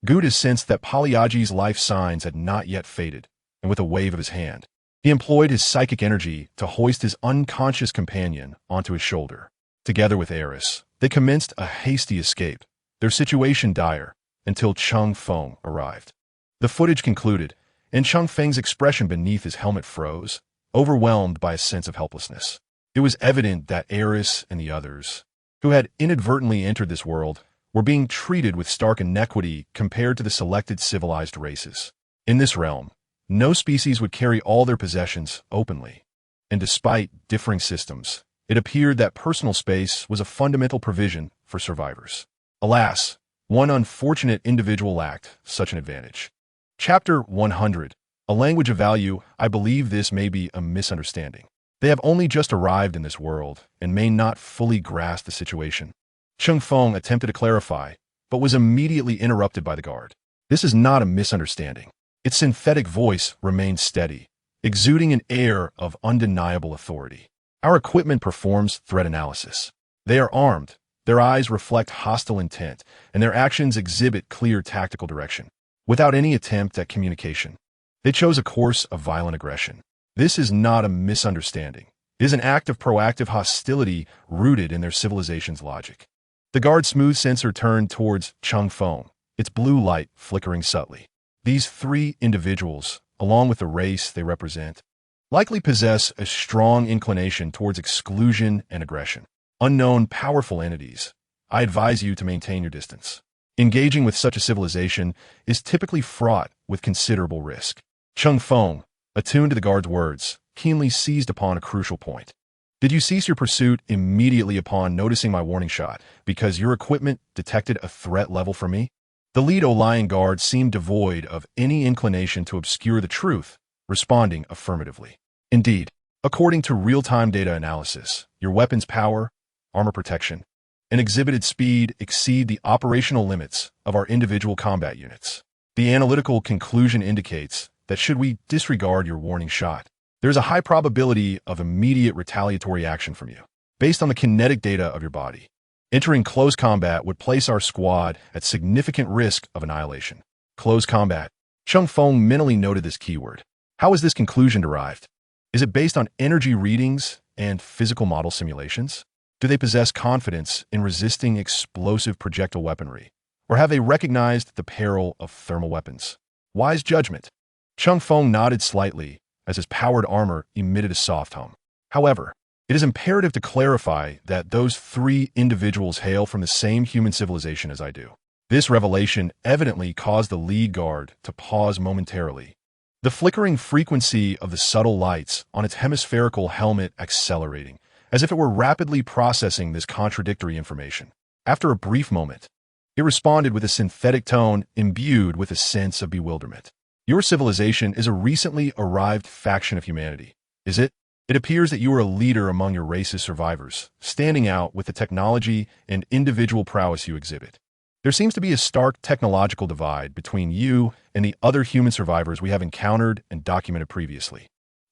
Gouda sensed that Pagliacci's life signs had not yet faded, and with a wave of his hand, he employed his psychic energy to hoist his unconscious companion onto his shoulder. Together with Eris, they commenced a hasty escape, their situation dire, until Cheng Feng arrived. The footage concluded, and Cheng Feng's expression beneath his helmet froze, overwhelmed by a sense of helplessness. It was evident that Eris and the others, who had inadvertently entered this world, were being treated with stark inequity compared to the selected civilized races. In this realm, no species would carry all their possessions openly, and despite differing systems, it appeared that personal space was a fundamental provision for survivors. Alas, One unfortunate individual lacked such an advantage. Chapter 100. A language of value. I believe this may be a misunderstanding. They have only just arrived in this world and may not fully grasp the situation. Cheng Feng attempted to clarify, but was immediately interrupted by the guard. This is not a misunderstanding. Its synthetic voice remained steady, exuding an air of undeniable authority. Our equipment performs threat analysis. They are armed, their eyes reflect hostile intent, and their actions exhibit clear tactical direction, without any attempt at communication. They chose a course of violent aggression. This is not a misunderstanding. It is an act of proactive hostility rooted in their civilization's logic. The guard's smooth sensor turned towards Cheng Feng, its blue light flickering subtly. These three individuals, along with the race they represent, likely possess a strong inclination towards exclusion and aggression. Unknown, powerful entities. I advise you to maintain your distance. Engaging with such a civilization is typically fraught with considerable risk. Cheng Feng, attuned to the guard's words, keenly seized upon a crucial point. Did you cease your pursuit immediately upon noticing my warning shot because your equipment detected a threat level for me? The lead Olian guard seemed devoid of any inclination to obscure the truth, responding affirmatively. Indeed, according to real-time data analysis, your weapon's power, armor protection, and exhibited speed exceed the operational limits of our individual combat units. The analytical conclusion indicates that should we disregard your warning shot, there is a high probability of immediate retaliatory action from you, based on the kinetic data of your body. Entering close combat would place our squad at significant risk of annihilation. Close combat. Cheng Feng mentally noted this keyword. How is this conclusion derived? Is it based on energy readings and physical model simulations? Do they possess confidence in resisting explosive projectile weaponry? Or have they recognized the peril of thermal weapons? Wise judgment. Cheng Feng nodded slightly as his powered armor emitted a soft hum. However, it is imperative to clarify that those three individuals hail from the same human civilization as I do. This revelation evidently caused the lead guard to pause momentarily, the flickering frequency of the subtle lights on its hemispherical helmet accelerating, as if it were rapidly processing this contradictory information. After a brief moment, it responded with a synthetic tone imbued with a sense of bewilderment. Your civilization is a recently arrived faction of humanity, is it? It appears that you are a leader among your race's survivors, standing out with the technology and individual prowess you exhibit. There seems to be a stark technological divide between you and the other human survivors we have encountered and documented previously.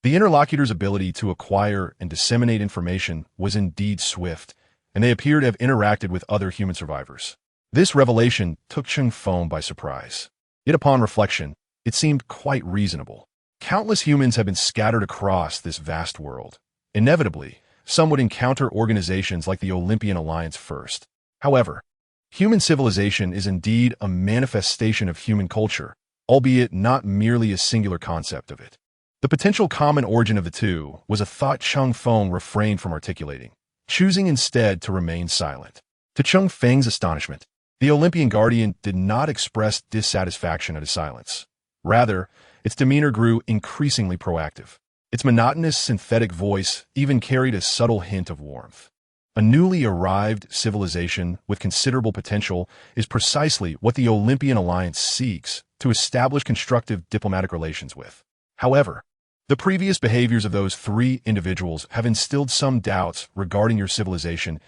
The interlocutor's ability to acquire and disseminate information was indeed swift, and they appear to have interacted with other human survivors. This revelation took Cheng Feng by surprise. Yet upon reflection, it seemed quite reasonable. Countless humans have been scattered across this vast world. Inevitably, some would encounter organizations like the Olympian Alliance first. However, human civilization is indeed a manifestation of human culture, albeit not merely a singular concept of it. The potential common origin of the two was a thought Cheng Feng refrained from articulating, choosing instead to remain silent. To Cheng Feng's astonishment, the Olympian Guardian did not express dissatisfaction at his silence. Rather, its demeanor grew increasingly proactive. Its monotonous synthetic voice even carried a subtle hint of warmth. A newly arrived civilization with considerable potential is precisely what the Olympian Alliance seeks to establish constructive diplomatic relations with. However, the previous behaviors of those three individuals have instilled some doubts regarding your civilization's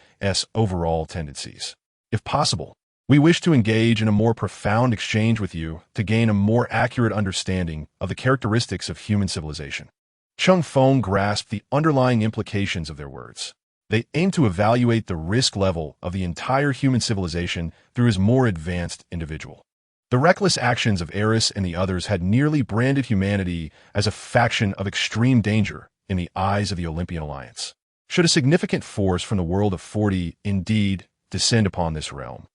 overall tendencies. If possible, we wish to engage in a more profound exchange with you to gain a more accurate understanding of the characteristics of human civilization. Cheng Feng grasped the underlying implications of their words. They aim to evaluate the risk level of the entire human civilization through his more advanced individual. The reckless actions of Eris and the others had nearly branded humanity as a faction of extreme danger in the eyes of the Olympian Alliance. Should a significant force from the world of 40 indeed descend upon this realm,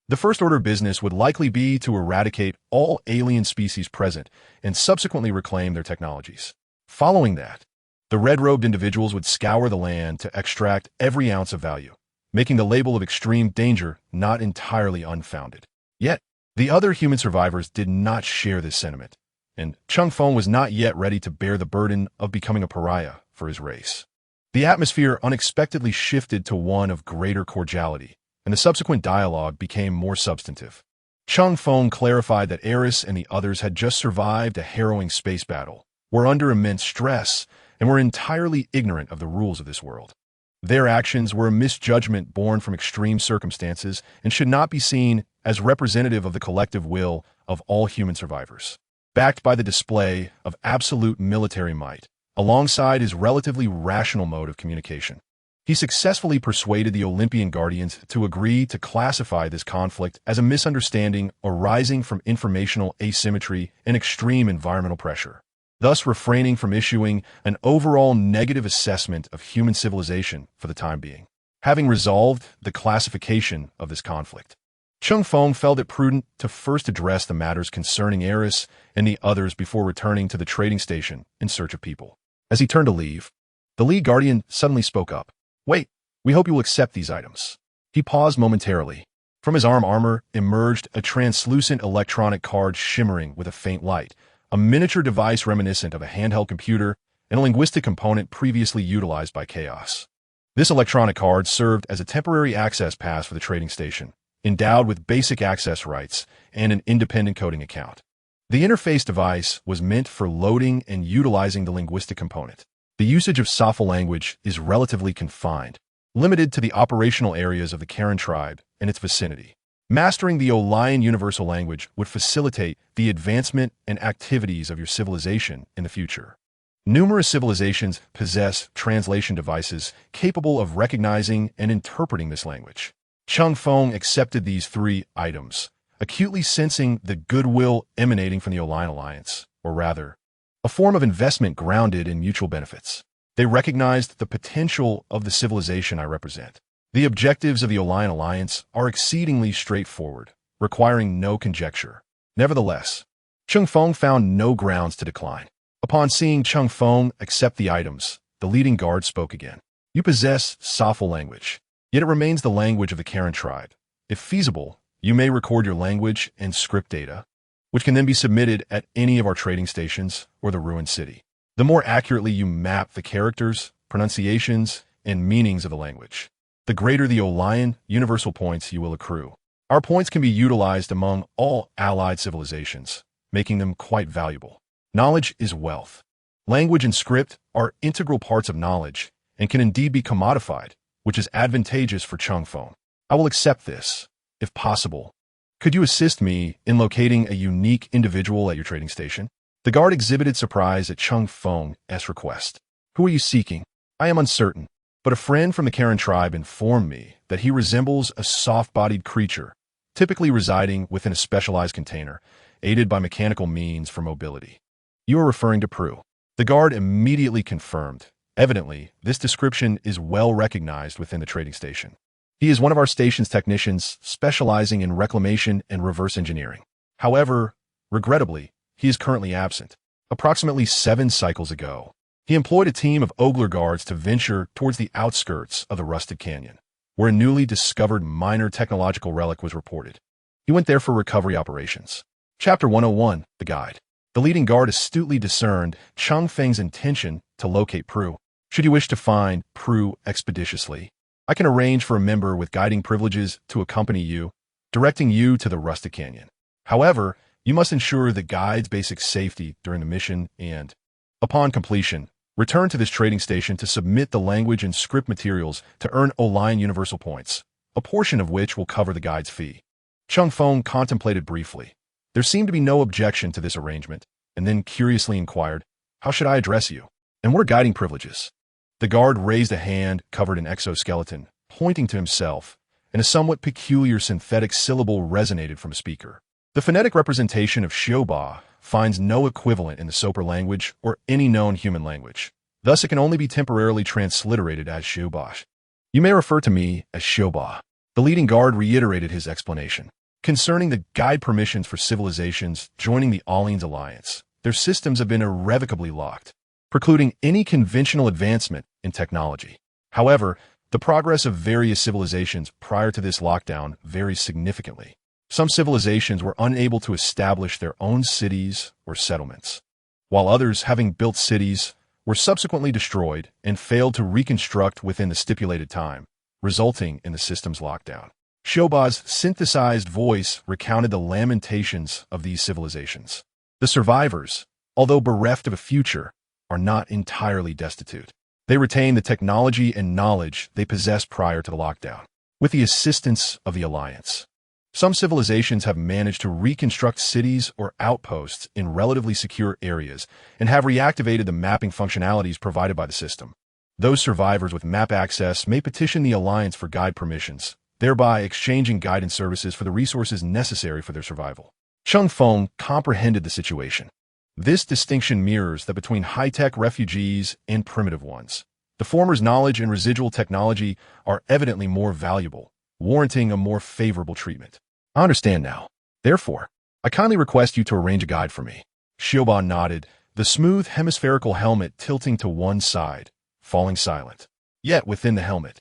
the first order of business would likely be to eradicate all alien species present and subsequently reclaim their technologies. Following that, the red-robed individuals would scour the land to extract every ounce of value, making the label of extreme danger not entirely unfounded. Yet, the other human survivors did not share this sentiment, and Cheng Feng was not yet ready to bear the burden of becoming a pariah for his race. The atmosphere unexpectedly shifted to one of greater cordiality, and the subsequent dialogue became more substantive. Cheng Feng clarified that Eris and the others had just survived a harrowing space battle, were under immense stress, and were entirely ignorant of the rules of this world. Their actions were a misjudgment born from extreme circumstances and should not be seen as representative of the collective will of all human survivors. Backed by the display of absolute military might, alongside his relatively rational mode of communication, he successfully persuaded the Olympian Guardians to agree to classify this conflict as a misunderstanding arising from informational asymmetry and extreme environmental pressure, thus refraining from issuing an overall negative assessment of human civilization for the time being. Having resolved the classification of this conflict, Cheng Feng felt it prudent to first address the matters concerning Eris and the others before returning to the trading station in search of people. As he turned to leave, the lead guardian suddenly spoke up. "Wait, we hope you will accept these items." He paused momentarily. From his armor emerged a translucent electronic card shimmering with a faint light, a miniature device reminiscent of a handheld computer, and a linguistic component previously utilized by Chaos. This electronic card served as a temporary access pass for the trading station, endowed with basic access rights and an independent coding account. The interface device was meant for loading and utilizing the linguistic component. The usage of Sci-Fi language is relatively confined, limited to the operational areas of the Karen tribe and its vicinity. Mastering the Olian universal language would facilitate the advancement and activities of your civilization in the future. Numerous civilizations possess translation devices capable of recognizing and interpreting this language. Cheng Feng accepted these 3 items, acutely sensing the goodwill emanating from the Olian Alliance, or rather, a form of investment grounded in mutual benefits. They recognized the potential of the civilization I represent. The objectives of the Olian Alliance are exceedingly straightforward, requiring no conjecture. Nevertheless, Cheng Feng found no grounds to decline. Upon seeing Cheng Feng accept the items, the leading guard spoke again. "You possess Sci-Fi language, yet it remains the language of the Karen tribe. If feasible, you may record your language and script data, which can then be submitted at any of our trading stations or the ruined city. The more accurately you map the characters, pronunciations, and meanings of the language, the greater the Olian universal points you will accrue. Our points can be utilized among all allied civilizations, making them quite valuable. Knowledge is wealth. Language and script are integral parts of knowledge and can indeed be commodified, which is advantageous for Cheng Feng. I will accept this, if possible. Could you assist me in locating a unique individual at your trading station?" The guard exhibited surprise at Cheng Feng's request. "Who are you seeking?" "I am uncertain, but a friend from the Karen tribe informed me that he resembles a soft-bodied creature, typically residing within a specialized container, aided by mechanical means for mobility." "You are referring to Prue." The guard immediately confirmed. Evidently, this description is well recognized within the trading station. "He is one of our station's technicians specializing in reclamation and reverse engineering. However, regrettably, he is currently absent. Approximately 7 cycles ago, he employed a team of Ogler guards to venture towards the outskirts of the Rusted Canyon, where a newly discovered minor technological relic was reported. He went there for recovery operations." Chapter 101, The Guide. The leading guard astutely discerned Cheng Feng's intention to locate Prue. "Should you wish to find Prue expeditiously, I can arrange for a member with guiding privileges to accompany you, directing you to the Rusted Canyon. However, you must ensure the guide's basic safety during the mission and, upon completion, return to this trading station to submit the language and script materials to earn Olian universal points, a portion of which will cover the guide's fee." Cheng Feng contemplated briefly. There seemed to be no objection to this arrangement, and then curiously inquired, "How should I address you? And what are guiding privileges?" The guard raised a hand covered in exoskeleton, pointing to himself, and a somewhat peculiar synthetic syllable resonated from a speaker. The phonetic representation of Xiaoba finds no equivalent in the Soper language or any known human language. Thus, it can only be temporarily transliterated as Xiaoba. "You may refer to me as Xiaoba." The leading guard reiterated his explanation. Concerning the guide permissions for civilizations joining the Olian Alliance, their systems have been irrevocably locked, precluding any conventional advancement in technology. However, the progress of various civilizations prior to this lockdown varies significantly. Some civilizations were unable to establish their own cities or settlements, while others, having built cities, were subsequently destroyed and failed to reconstruct within the stipulated time, resulting in the system's lockdown. Shoba's synthesized voice recounted the lamentations of these civilizations. The survivors, although bereft of a future, are not entirely destitute. They retain the technology and knowledge they possessed prior to the lockdown, with the assistance of the Alliance. Some civilizations have managed to reconstruct cities or outposts in relatively secure areas and have reactivated the mapping functionalities provided by the system. Those survivors with map access may petition the Alliance for guide permissions, thereby exchanging guidance services for the resources necessary for their survival. Cheng Feng comprehended the situation. This distinction mirrors that between high-tech refugees and primitive ones. The former's knowledge and residual technology are evidently more valuable, warranting a more favorable treatment. I understand now. Therefore, I kindly request you to arrange a guide for me. Shoba nodded, the smooth hemispherical helmet tilting to one side, falling silent. Yet within the helmet,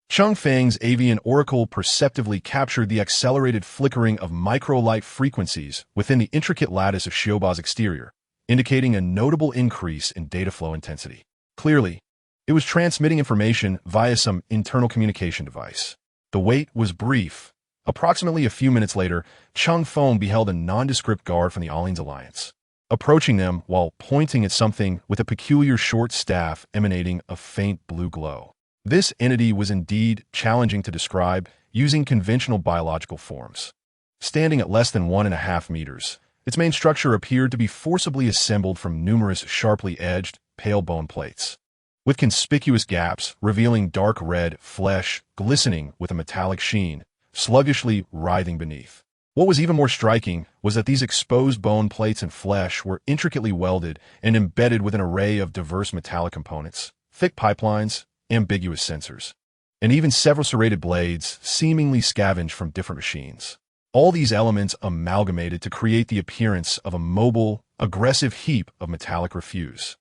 Cheng Feng's avian oracle perceptively captured the accelerated flickering of micro-light frequencies within the intricate lattice of Shoba's exterior, indicating a notable increase in data flow intensity. Clearly, it was transmitting information via some internal communication device. The wait was brief. Approximately a few minutes later, Cheng Feng beheld a nondescript guard from the Alliance, approaching them while pointing at something with a peculiar short staff emanating a faint blue glow. This entity was indeed challenging to describe using conventional biological forms. Standing at less than 1.5 meters, its main structure appeared to be forcibly assembled from numerous sharply edged, pale bone plates, with conspicuous gaps revealing dark red flesh glistening with a metallic sheen, sluggishly writhing beneath. What was even more striking was that these exposed bone plates and flesh were intricately welded and embedded with an array of diverse metallic components, thick pipelines, ambiguous sensors, and even several serrated blades seemingly scavenged from different machines. All these elements amalgamated to create the appearance of a mobile, aggressive heap of metallic refuse.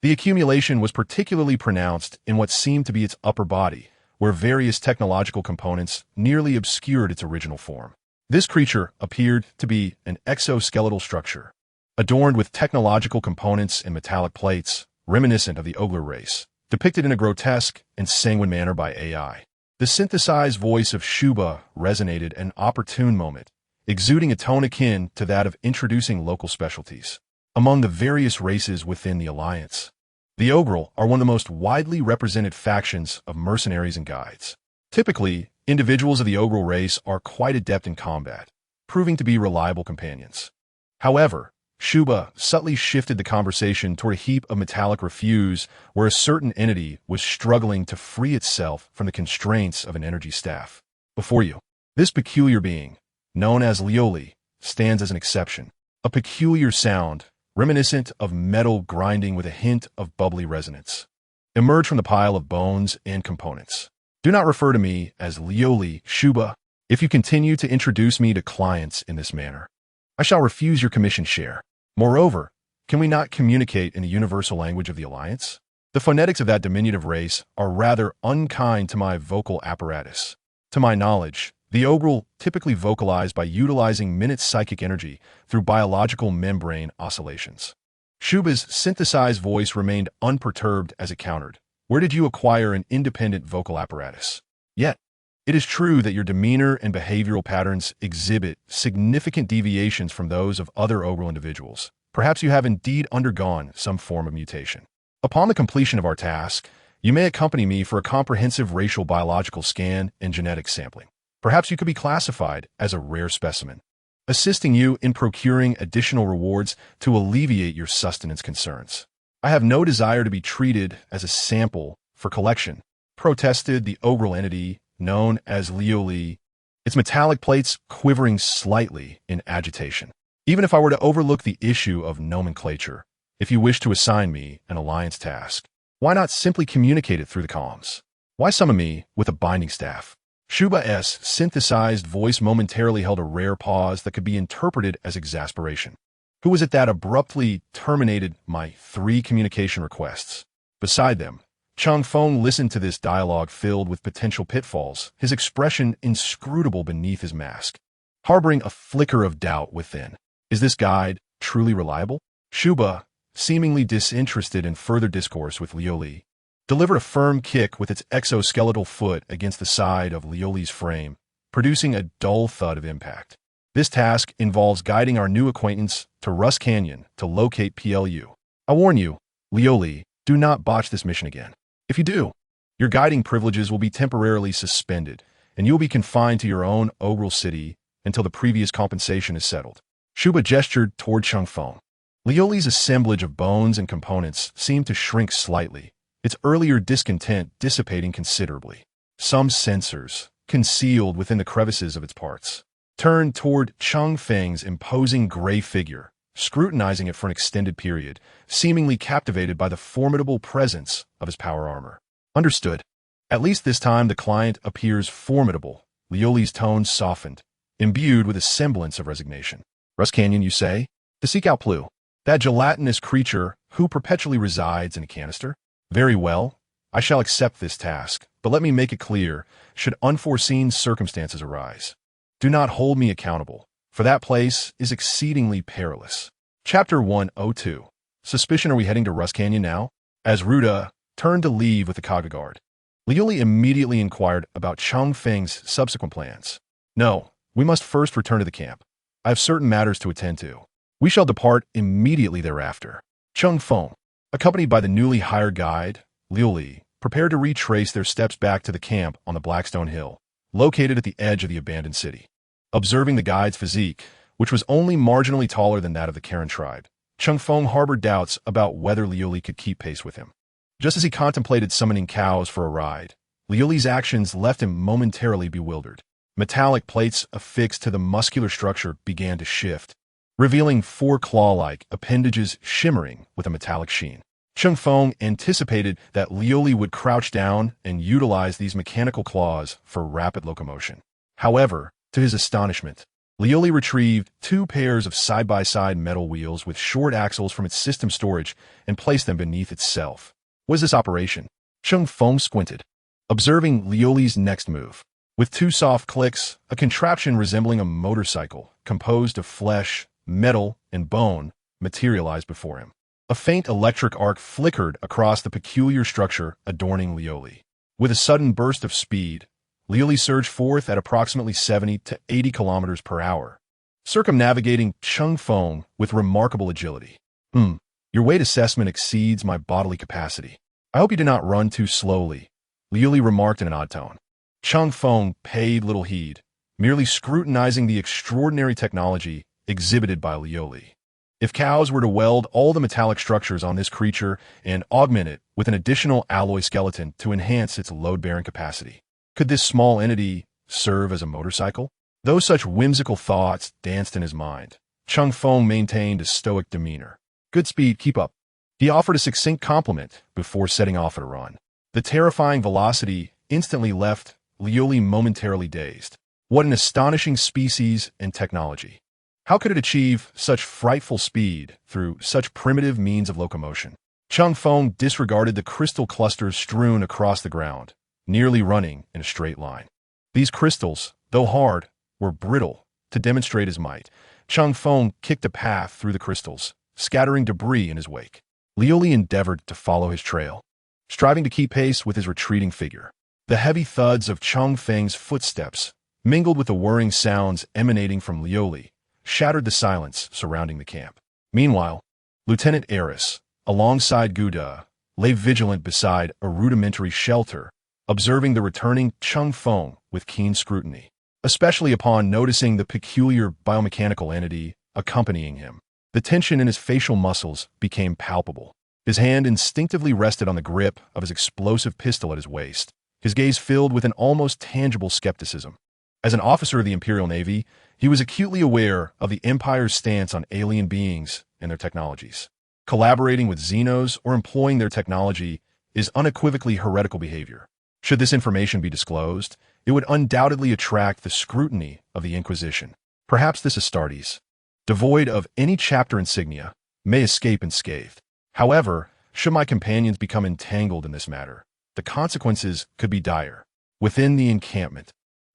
The accumulation was particularly pronounced in what seemed to be its upper body, where various technological components nearly obscured its original form. This creature appeared to be an exoskeletal structure, adorned with technological components and metallic plates, reminiscent of the Ogler race, depicted in a grotesque and sanguine manner by AI. The synthesized voice of Shuba resonated at an opportune moment, exuding a tone akin to that of introducing local specialties. Among the various races within the Alliance, the Ogrel are one of the most widely represented factions of mercenaries and guides. Typically, individuals of the Ogrel race are quite adept in combat, proving to be reliable companions. However, Shuba subtly shifted the conversation toward a heap of metallic refuse where a certain entity was struggling to free itself from the constraints of an energy staff. Before you, this peculiar being, known as Lioli, stands as an exception. A peculiar sound, reminiscent of metal grinding with a hint of bubbly resonance, emerged from the pile of bones and components. Do not refer to me as Lioli, Shuba. If you continue to introduce me to clients in this manner, I shall refuse your commission share. Moreover, can we not communicate in the universal language of the Alliance? The phonetics of that diminutive race are rather unkind to my vocal apparatus. To my knowledge, the Ogrel typically vocalize by utilizing Minut's psychic energy through biological membrane oscillations. Shuba's synthesized voice remained unperturbed as it countered. Where did you acquire an independent vocal apparatus? Yet, it is true that your demeanor and behavioral patterns exhibit significant deviations from those of other Ogrel individuals. Perhaps you have indeed undergone some form of mutation. Upon the completion of our task, you may accompany me for a comprehensive racial biological scan and genetic sampling. Perhaps you could be classified as a rare specimen, assisting you in procuring additional rewards to alleviate your sustenance concerns. I have no desire to be treated as a sample for collection, protested the Ogrel entity known as Lioli, its metallic plates quivering slightly in agitation. Even if I were to overlook the issue of nomenclature, if you wish to assign me an Alliance task, why not simply communicate it through the comms? Why summon me with a binding staff? Shuba's synthesized voice momentarily held a rare pause that could be interpreted as exasperation. Who was it that abruptly terminated my 3 communication requests? Beside them, Cheng Feng listened to this dialogue filled with potential pitfalls, his expression inscrutable beneath his mask, harboring a flicker of doubt within. Is this guide truly reliable? Shuba, seemingly disinterested in further discourse with Lioli, delivered a firm kick with its exoskeletal foot against the side of Lioli's frame, producing a dull thud of impact. This task involves guiding our new acquaintance to Rust Canyon to locate PLU. I warn you, Lioli, do not botch this mission again. If you do, your guiding privileges will be temporarily suspended, and you'll be confined to your own Ogral city until the previous compensation is settled. Shuba gestured toward Cheng Feng. Lioli's assemblage of bones and components seemed to shrink slightly, its earlier discontent dissipating considerably. Some sensors, concealed within the crevices of its parts, turned toward Cheng Feng's imposing gray figure, scrutinizing it for an extended period, seemingly captivated by the formidable presence of his power armor. Understood. At least this time the client appears formidable. Lioli's tone softened, imbued with a semblance of resignation. Rust Canyon, you say? To seek out Plu, that gelatinous creature who perpetually resides in a canister? Very well. I shall accept this task, but let me make it clear, should unforeseen circumstances arise, do not hold me accountable, for that place is exceedingly perilous. Chapter 102. Suspicion. Are we heading to Rust Canyon now? As Ruda turned to leave with the Kaga Guard, Lioli immediately inquired about Cheng Feng's subsequent plans. No, we must first return to the camp. I have certain matters to attend to. We shall depart immediately thereafter. Cheng Feng, accompanied by the newly hired guide, Lioli, prepared to retrace their steps back to the camp on the Blackstone Hill, located at the edge of the abandoned city. Observing the guide's physique, which was only marginally taller than that of the Karen tribe, Cheng Feng harbored doubts about whether Lioli could keep pace with him. Just as he contemplated summoning cows for a ride, Lioli's actions left him momentarily bewildered. Metallic plates affixed to the muscular structure began to shift, revealing four claw-like appendages shimmering with a metallic sheen. Cheng Feng anticipated that Lioli would crouch down and utilize these mechanical claws for rapid locomotion. However, to his astonishment, Lioli retrieved two pairs of side-by-side metal wheels with short axles from its system storage and placed them beneath itself. What is this operation? Cheng Feng squinted, observing Lioli's next move. With two soft clicks, a contraption resembling a motorcycle, composed of flesh, metal, and bone, materialized before him. A faint electric arc flickered across the peculiar structure adorning Lioli. With a sudden burst of speed, Lioli surged forth at approximately 70 to 80 kilometers per hour, circumnavigating Cheng Feng with remarkable agility. Your weight assessment exceeds my bodily capacity. I hope you did not run too slowly, Lioli remarked in an odd tone. Cheng Feng paid little heed, merely scrutinizing the extraordinary technology exhibited by Lioli. If cows were to weld all the metallic structures on this creature and augment it with an additional alloy skeleton to enhance its load-bearing capacity, could this small entity serve as a motorcycle? Though such whimsical thoughts danced in his mind, Cheng Feng maintained a stoic demeanor. Good speed, keep up. He offered a succinct compliment before setting off at a run. The terrifying velocity instantly left Lioli momentarily dazed. What an astonishing species and technology. How could it achieve such frightful speed through such primitive means of locomotion? Cheng Feng disregarded the crystal clusters strewn across the ground, nearly running in a straight line. These crystals, though hard, were brittle. To demonstrate his might, Cheng Feng kicked a path through the crystals, scattering debris in his wake. Lioli endeavored to follow his trail, striving to keep pace with his retreating figure. The heavy thuds of Cheng Feng's footsteps, mingled with the whirring sounds emanating from Lioli, shattered the silence surrounding the camp. Meanwhile, Lieutenant Eris, alongside Guda, lay vigilant beside a rudimentary shelter, observing the returning Cheng Feng with keen scrutiny, especially upon noticing the peculiar biomechanical entity accompanying him. The tension in his facial muscles became palpable. His hand instinctively rested on the grip of his explosive pistol at his waist, his gaze filled with an almost tangible skepticism. As an officer of the Imperial Navy, he was acutely aware of the Empire's stance on alien beings and their technologies. Collaborating with Xenos or employing their technology is unequivocally heretical behavior. Should this information be disclosed, it would undoubtedly attract the scrutiny of the Inquisition. Perhaps this Astartes, devoid of any chapter insignia, may escape unscathed. However, should my companions become entangled in this matter, the consequences could be dire. Within the encampment,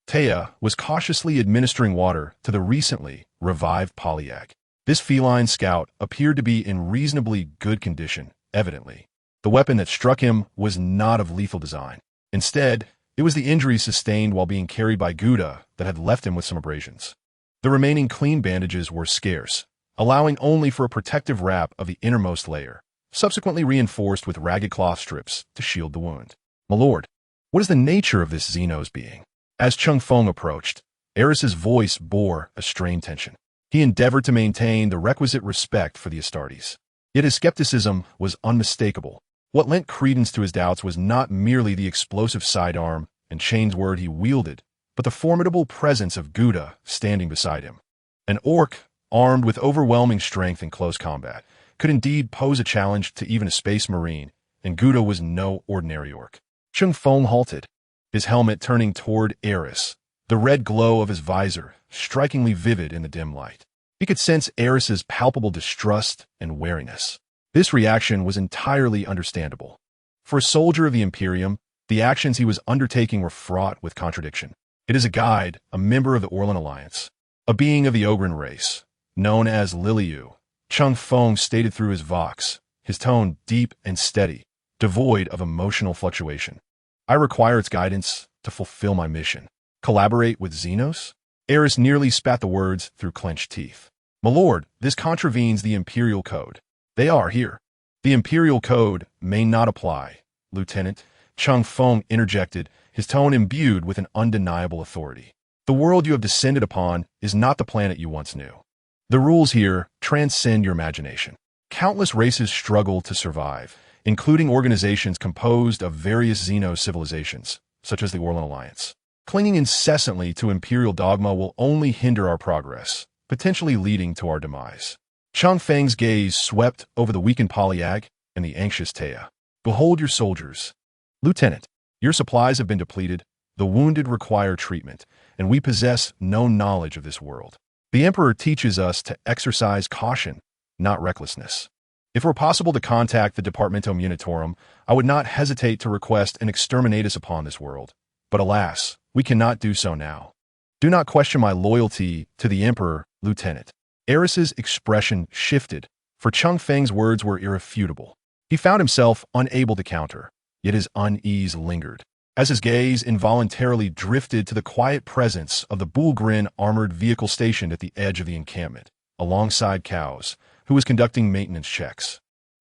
Taya was cautiously administering water to the recently revived Polyak. This feline scout appeared to be in reasonably good condition, evidently. The weapon that struck him was not of lethal design. Instead, It was the injuries sustained while being carried by Gouda that had left him with some abrasions. The remaining clean bandages were scarce, allowing only for a protective wrap of the innermost layer, subsequently reinforced with ragged cloth strips to shield the wound. "My lord, what is the nature of this Xeno's being?" As Cheng Feng approached, Eris's voice bore a strained tension. He endeavored to maintain the requisite respect for the Astartes. Yet his skepticism was unmistakable. What lent credence to his doubts was not merely the explosive sidearm and chained word he wielded, but the formidable presence of Gouda standing beside him. An orc, armed with overwhelming strength in close combat, could indeed pose a challenge to even a space marine, and Gouda was no ordinary orc. Cheng Feng halted, his helmet turning toward Eris, the red glow of his visor strikingly vivid in the dim light. He could sense Eris's palpable distrust and wariness. This reaction was entirely understandable. For a soldier of the Imperium, the actions he was undertaking were fraught with contradiction. It is a guide, a member of the Orlan Alliance, a being of the Ogren race, known as Liliu. Cheng Feng stated through his vox, his tone deep and steady, devoid of emotional fluctuation. "I require its guidance to fulfill my mission. Collaborate with Xenos?" Eris nearly spat the words through clenched teeth. "My lord, this contravenes the Imperial Code." "They are here." "The Imperial Code may not apply, Lieutenant," Cheng Feng interjected, his tone imbued with an undeniable authority. "The world you have descended upon is not the planet you once knew. The rules here transcend your imagination. Countless races struggle to survive, including organizations composed of various Xeno civilizations, such as the Orlan Alliance. Clinging incessantly to Imperial dogma will only hinder our progress, potentially leading to our demise." Cheng Feng's gaze swept over the weakened Polyag and the anxious Taya. "Behold your soldiers. Lieutenant, your supplies have been depleted, the wounded require treatment, and we possess no knowledge of this world. The Emperor teaches us to exercise caution, not recklessness. If it were possible to contact the Departamento Munitorum, I would not hesitate to request an exterminatus upon this world. But alas, we cannot do so now. Do not question my loyalty to the Emperor, Lieutenant." Eris's expression shifted, for Cheng Feng's words were irrefutable. He found himself unable to counter, yet his unease lingered, as his gaze involuntarily drifted to the quiet presence of the Bullgrin armored vehicle stationed at the edge of the encampment, alongside Cows, who was conducting maintenance checks.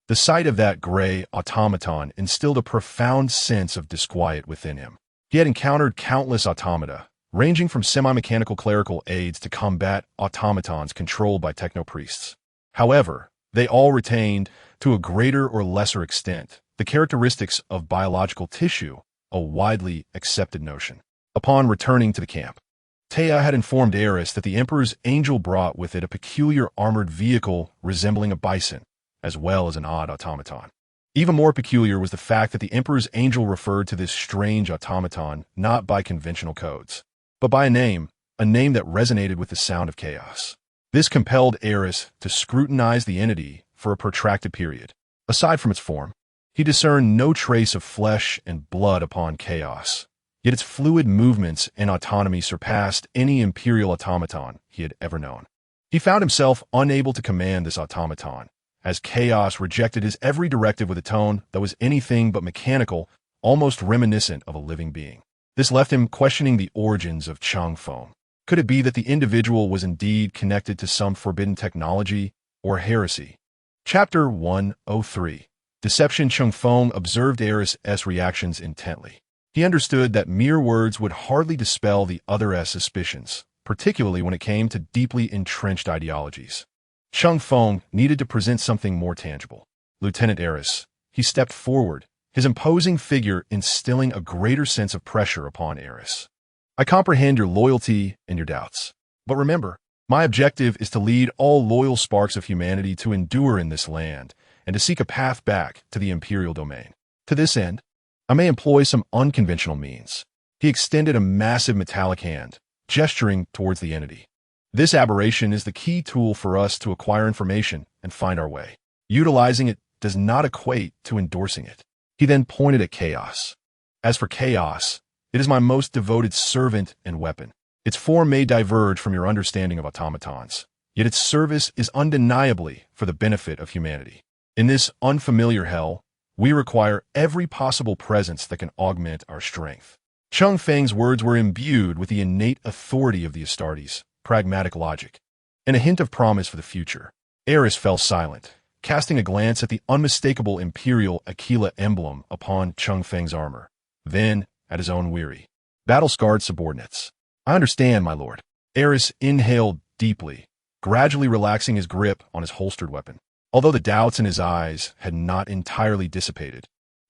The sight of that gray automaton instilled a profound sense of disquiet within him. He had encountered countless automata, ranging from semi-mechanical clerical aids to combat automatons controlled by technopriests. However, they all retained, to a greater or lesser extent, the characteristics of biological tissue, a widely accepted notion. Upon returning to the camp, Taya had informed Eris that the Emperor's angel brought with it a peculiar armored vehicle resembling a bison, as well as an odd automaton. Even more peculiar was the fact that the Emperor's angel referred to this strange automaton not by conventional codes, but by a name that resonated with the sound of chaos. This compelled Eris to scrutinize the entity for a protracted period. Aside from its form, he discerned no trace of flesh and blood upon chaos, yet its fluid movements and autonomy surpassed any Imperial automaton he had ever known. He found himself unable to command this automaton, as chaos rejected his every directive with a tone that was anything but mechanical, almost reminiscent of a living being. This left him questioning the origins of Cheng Feng. Could it be that the individual was indeed connected to some forbidden technology or heresy? Chapter 103. Deception. Cheng Feng observed Eris's reactions intently. He understood that mere words would hardly dispel the other's suspicions, particularly when it came to deeply entrenched ideologies. Cheng Feng needed to present something more tangible. "Lieutenant Eris," he stepped forward, his imposing figure instilling a greater sense of pressure upon Eris. "I comprehend your loyalty and your doubts. But remember, my objective is to lead all loyal sparks of humanity to endure in this land and to seek a path back to the Imperial domain. To this end, I may employ some unconventional means." He extended a massive metallic hand, gesturing towards the entity. "This aberration is the key tool for us to acquire information and find our way. Utilizing it does not equate to endorsing it." He then pointed at chaos. "As for chaos, it is my most devoted servant and weapon. Its form may diverge from your understanding of automatons, yet its service is undeniably for the benefit of humanity. In this unfamiliar hell, we require every possible presence that can augment our strength. Cheng Feng's words were imbued with the innate authority of the Astartes, pragmatic logic, and a hint of promise for the future. Eris fell silent, casting a glance at the unmistakable Imperial Aquila emblem upon Cheng Feng's armor, then at his own weary, battle-scarred subordinates. "I understand, my lord." Eris inhaled deeply, gradually relaxing his grip on his holstered weapon. Although the doubts in his eyes had not entirely dissipated,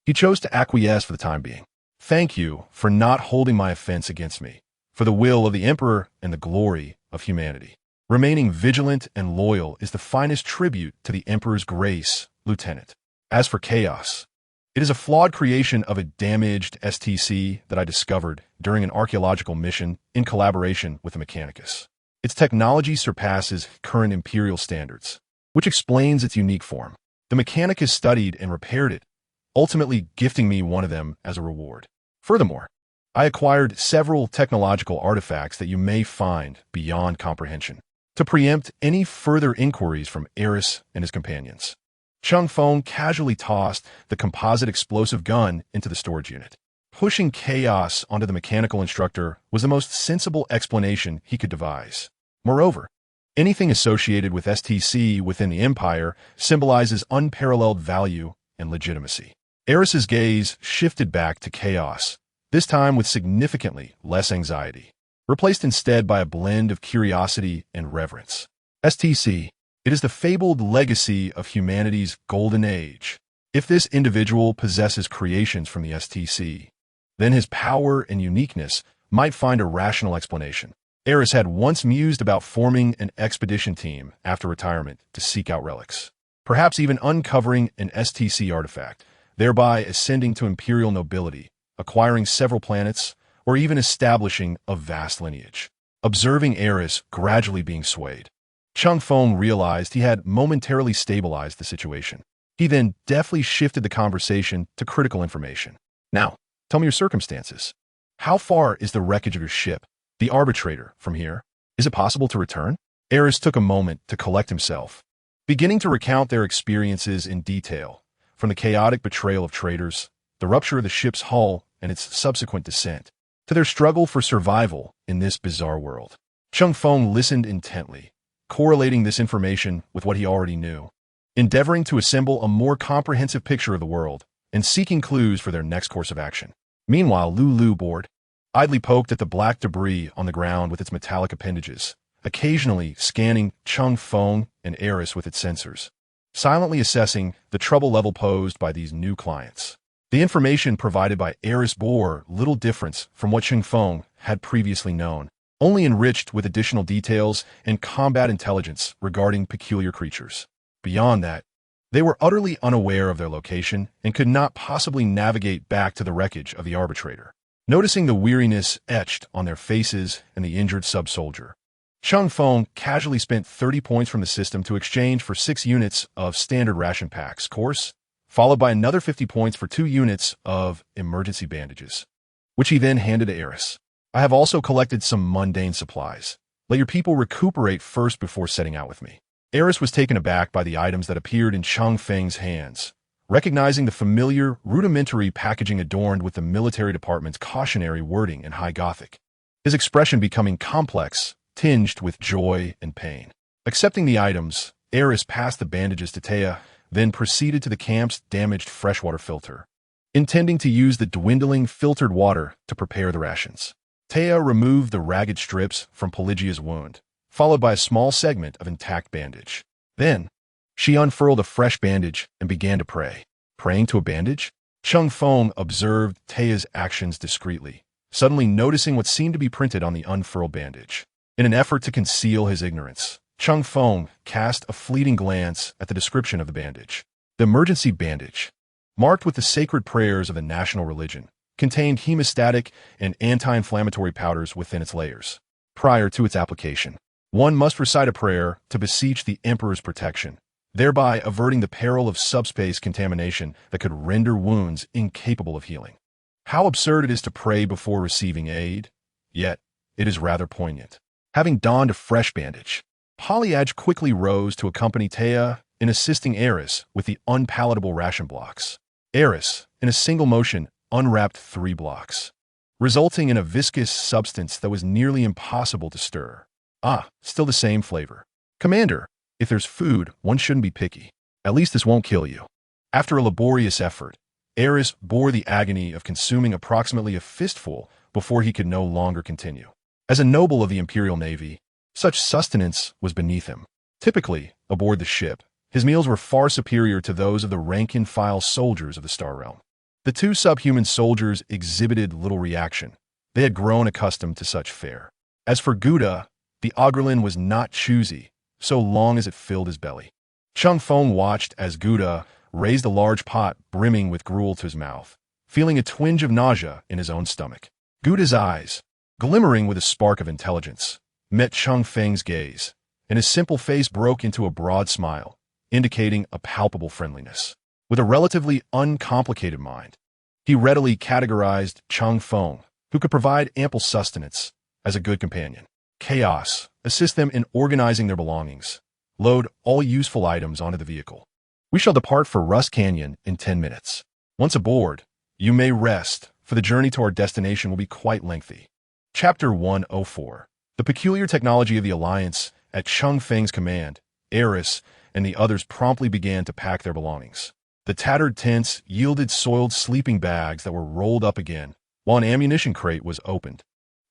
he chose to acquiesce for the time being. "Thank you for not holding my offense against me, for the will of the Emperor and the glory of humanity. Remaining vigilant and loyal is the finest tribute to the Emperor's grace, Lieutenant. As for chaos, it is a flawed creation of a damaged STC that I discovered during an archaeological mission in collaboration with the Mechanicus. Its technology surpasses current Imperial standards, which explains its unique form. The Mechanicus studied and repaired it, ultimately gifting me one of them as a reward. Furthermore, I acquired several technological artifacts that you may find beyond comprehension, to preempt any further inquiries from Eris and his companions." Cheng Feng casually tossed the composite explosive gun into the storage unit. Pushing chaos onto the mechanical instructor was the most sensible explanation he could devise. Moreover, anything associated with STC within the Empire symbolizes unparalleled value and legitimacy. Eris's gaze shifted back to chaos, this time with significantly less anxiety, replaced instead by a blend of curiosity and reverence. STC. It is the fabled legacy of humanity's golden age. If this individual possesses creations from the STC, then his power and uniqueness might find a rational explanation. Eris had once mused about forming an expedition team after retirement to seek out relics, perhaps even uncovering an STC artifact, thereby ascending to Imperial nobility, acquiring several planets, or even establishing a vast lineage. Observing Eris gradually being swayed, Cheng Feng realized he had momentarily stabilized the situation. He then deftly shifted the conversation to critical information. "Now, tell me your circumstances. How far is the wreckage of your ship, the Arbitrator, from here? Is it possible to return?" Eris took a moment to collect himself, beginning to recount their experiences in detail, from the chaotic betrayal of traitors, the rupture of the ship's hull and its subsequent descent, to their struggle for survival in this bizarre world. Cheng Feng listened intently, correlating this information with what he already knew, endeavoring to assemble a more comprehensive picture of the world and seeking clues for their next course of action. Meanwhile, Lulu bored, idly poked at the black debris on the ground with its metallic appendages, occasionally scanning Cheng Feng and Eris with its sensors, silently assessing the trouble level posed by these new clients. The information provided by Eris bore little difference from what Cheng Feng had previously known, only enriched with additional details and combat intelligence regarding peculiar creatures. Beyond that, they were utterly unaware of their location and could not possibly navigate back to the wreckage of the Arbitrator. Noticing the weariness etched on their faces and the injured sub-soldier, Cheng Feng casually spent 30 points from the system to exchange for 6 units of standard ration packs course, followed by another 50 points for 2 units of emergency bandages, which he then handed to Eris. "I have also collected some mundane supplies. Let your people recuperate first before setting out with me." Eris was taken aback by the items that appeared in Cheng Feng's hands, recognizing the familiar, rudimentary packaging adorned with the military department's cautionary wording in High Gothic, his expression becoming complex, tinged with joy and pain. Accepting the items, Eris passed the bandages to Taya, then proceeded to the camp's damaged freshwater filter, intending to use the dwindling filtered water to prepare the rations. Taya removed the ragged strips from Pelagia's wound, followed by a small segment of intact bandage. Then, she unfurled a fresh bandage and began to pray. Praying to a bandage? Cheng Feng observed Taya's actions discreetly, suddenly noticing what seemed to be printed on the unfurled bandage. In an effort to conceal his ignorance, Cheng Feng cast a fleeting glance at the description of the bandage. The emergency bandage, marked with the sacred prayers of the national religion, contained hemostatic and anti-inflammatory powders within its layers. Prior to its application, one must recite a prayer to beseech the Emperor's protection, thereby averting the peril of subspace contamination that could render wounds incapable of healing. How absurd it is to pray before receiving aid, yet it is rather poignant. Having donned a fresh bandage, Polyadge quickly rose to accompany Taya in assisting Eris with the unpalatable ration blocks. Eris, in a single motion, unwrapped 3 blocks, resulting in a viscous substance that was nearly impossible to stir. Ah, still the same flavor. Commander, if there's food, one shouldn't be picky. At least this won't kill you. After a laborious effort, Eris bore the agony of consuming approximately a fistful before he could no longer continue. As a noble of the Imperial Navy, such sustenance was beneath him. Typically, aboard the ship, his meals were far superior to those of the rank-and-file soldiers of the Star Realm. The two subhuman soldiers exhibited little reaction. They had grown accustomed to such fare. As for Gouda, the Ogrelin was not choosy, so long as it filled his belly. Cheng Feng watched as Gouda raised a large pot brimming with gruel to his mouth, feeling a twinge of nausea in his own stomach. Gouda's eyes, glimmering with a spark of intelligence, met Cheng Feng's gaze, and his simple face broke into a broad smile, indicating a palpable friendliness. With a relatively uncomplicated mind, he readily categorized Cheng Feng, who could provide ample sustenance, as a good companion. Chaos, assist them in organizing their belongings. Load all useful items onto the vehicle. We shall depart for Rust Canyon in 10 minutes. Once aboard, you may rest, for the journey to our destination will be quite lengthy. Chapter 104. The peculiar technology of the Alliance. At Cheng Feng's command, Eris and the others promptly began to pack their belongings. The tattered tents yielded soiled sleeping bags that were rolled up again, while an ammunition crate was opened,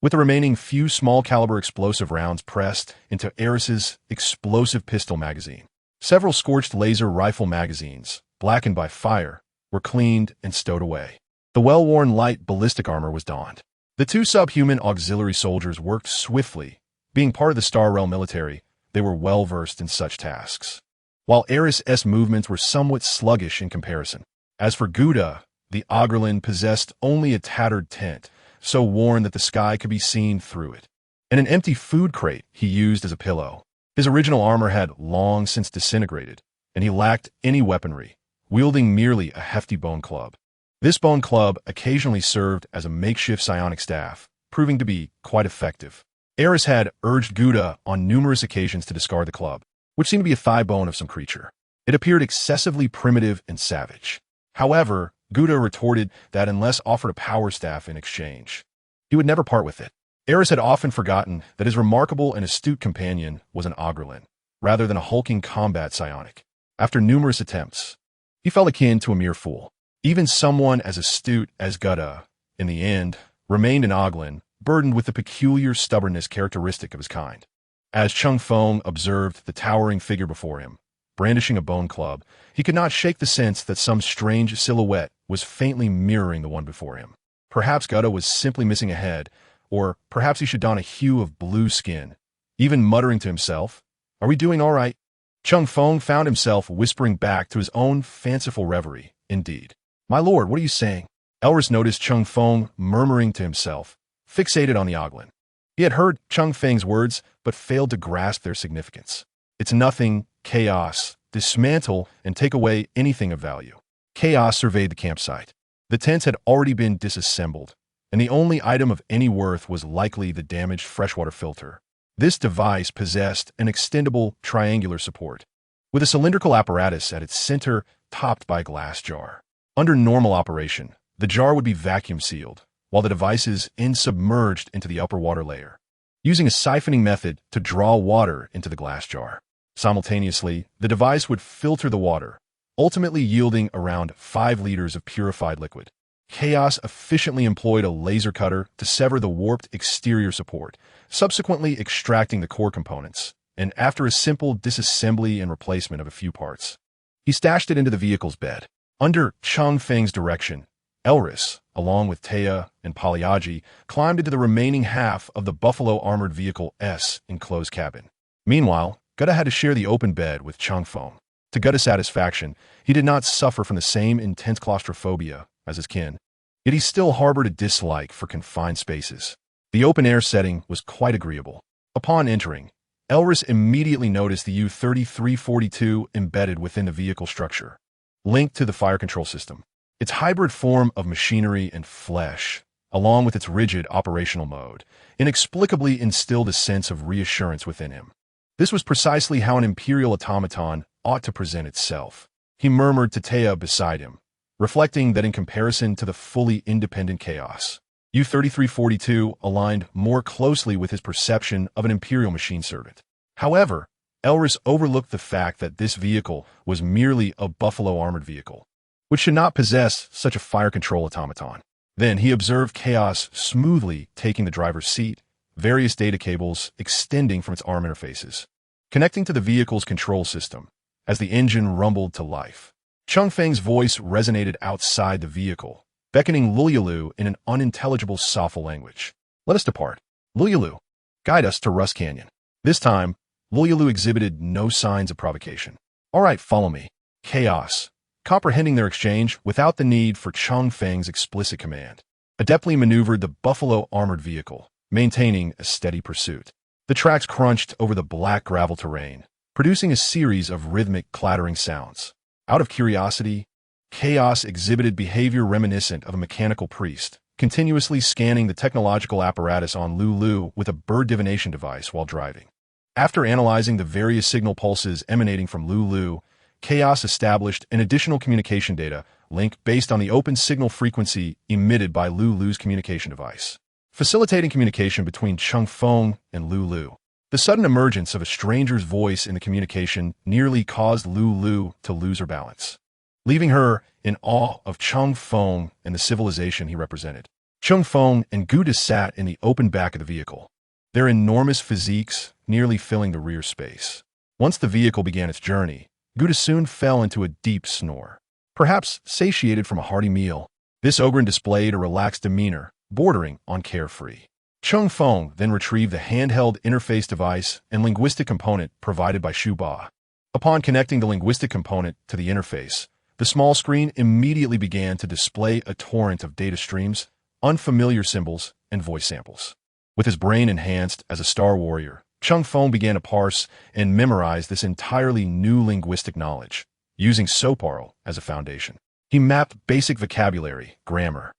with the remaining few small-caliber explosive rounds pressed into Eris's explosive pistol magazine. Several scorched laser rifle magazines, blackened by fire, were cleaned and stowed away. The well-worn light ballistic armor was donned. The two subhuman auxiliary soldiers worked swiftly. Being part of the Star Realm military, they were well-versed in such tasks, while Eris's movements were somewhat sluggish in comparison. As for Gouda, the Ogrelin possessed only a tattered tent, so worn that the sky could be seen through it, and an empty food crate he used as a pillow. His original armor had long since disintegrated, and he lacked any weaponry, wielding merely a hefty bone club. This bone club occasionally served as a makeshift psionic staff, proving to be quite effective. Eris had urged Gouda on numerous occasions to discard the club, which seemed to be a thigh bone of some creature. It appeared excessively primitive and savage. However, Gouda retorted that unless offered a power staff in exchange, he would never part with it. Eris had often forgotten that his remarkable and astute companion was an Ogrelin, rather than a hulking combat psionic. After numerous attempts, he felt akin to a mere fool. Even someone as astute as Gouda, in the end, remained an Ogrelin, burdened with the peculiar stubbornness characteristic of his kind. As Cheng Feng observed the towering figure before him, brandishing a bone club, he could not shake the sense that some strange silhouette was faintly mirroring the one before him. Perhaps Gouda was simply missing a head, or perhaps he should don a hue of blue skin, even muttering to himself, "Are we doing all right?" Cheng Feng found himself whispering back to his own fanciful reverie. Indeed. "My lord, what are you saying?" Elris noticed Cheng Feng murmuring to himself, fixated on the Ogrelin. He had heard Cheng Feng's words, but failed to grasp their significance. "It's nothing, Chaos. Dismantle and take away anything of value." Chaos surveyed the campsite. The tents had already been disassembled, and the only item of any worth was likely the damaged freshwater filter. This device possessed an extendable triangular support, with a cylindrical apparatus at its center topped by a glass jar. Under normal operation, the jar would be vacuum sealed, while the device is submerged into the upper water layer, using a siphoning method to draw water into the glass jar. Simultaneously, the device would filter the water, ultimately yielding around 5 liters of purified liquid. Chaos efficiently employed a laser cutter to sever the warped exterior support, subsequently extracting the core components, and after a simple disassembly and replacement of a few parts, he stashed it into the vehicle's bed. Under Cheng Feng's direction, Elris, along with Taya and Pagliacci, climbed into the remaining half of the Buffalo Armored Vehicle-S enclosed cabin. Meanwhile, Gouda had to share the open bed with Cheng Feng. To Gouda's satisfaction, he did not suffer from the same intense claustrophobia as his kin, yet he still harbored a dislike for confined spaces. The open-air setting was quite agreeable. Upon entering, Elris immediately noticed the U-3342 embedded within the vehicle structure, linked to the fire control system. Its hybrid form of machinery and flesh, along with its rigid operational mode, inexplicably instilled a sense of reassurance within him. This was precisely how an Imperial automaton ought to present itself. He murmured to Taya beside him, reflecting that in comparison to the fully independent Chaos, U-3342 aligned more closely with his perception of an Imperial machine servant. However, Elris overlooked the fact that this vehicle was merely a Buffalo armored vehicle, which should not possess such a fire control automaton. Then he observed chaos smoothly taking the driver's seat, various data cables extending from its arm interfaces, connecting to the vehicle's control system as the engine rumbled to life. Cheng Feng's voice resonated outside the vehicle, beckoning Lulyalu in an unintelligible Safal language. "Let us depart. Lulyalu, guide us to Rust Canyon." This time, Lulyalu exhibited no signs of provocation. "All right, follow me." Chaos, comprehending their exchange without the need for Cheng Feng's explicit command, adeptly maneuvered the Buffalo armored vehicle, maintaining a steady pursuit. The tracks crunched over the black gravel terrain, producing a series of rhythmic clattering sounds. Out of curiosity, Chaos exhibited behavior reminiscent of a mechanical priest, continuously scanning the technological apparatus on Lulu with a bird divination device while driving. After analyzing the various signal pulses emanating from Lulu, Chaos established an additional communication data link based on the open signal frequency emitted by Lulu's communication device, facilitating communication between Cheng Feng and Lulu. The sudden emergence of a stranger's voice in the communication nearly caused Lulu to lose her balance, leaving her in awe of Cheng Feng and the civilization he represented. Cheng Feng and Guda sat in the open back of the vehicle, their enormous physiques nearly filling the rear space. Once the vehicle began its journey, Guda soon fell into a deep snore, perhaps satiated from a hearty meal. This Ogren displayed a relaxed demeanor, bordering on carefree. Cheng Feng then retrieved the handheld interface device and linguistic component provided by Shuba. Upon connecting the linguistic component to the interface, the small screen immediately began to display a torrent of data streams, unfamiliar symbols, and voice samples. With his brain enhanced as a Star Warrior, Cheng Feng began to parse and memorize this entirely new linguistic knowledge, using Soparl as a foundation. He mapped basic vocabulary, grammar,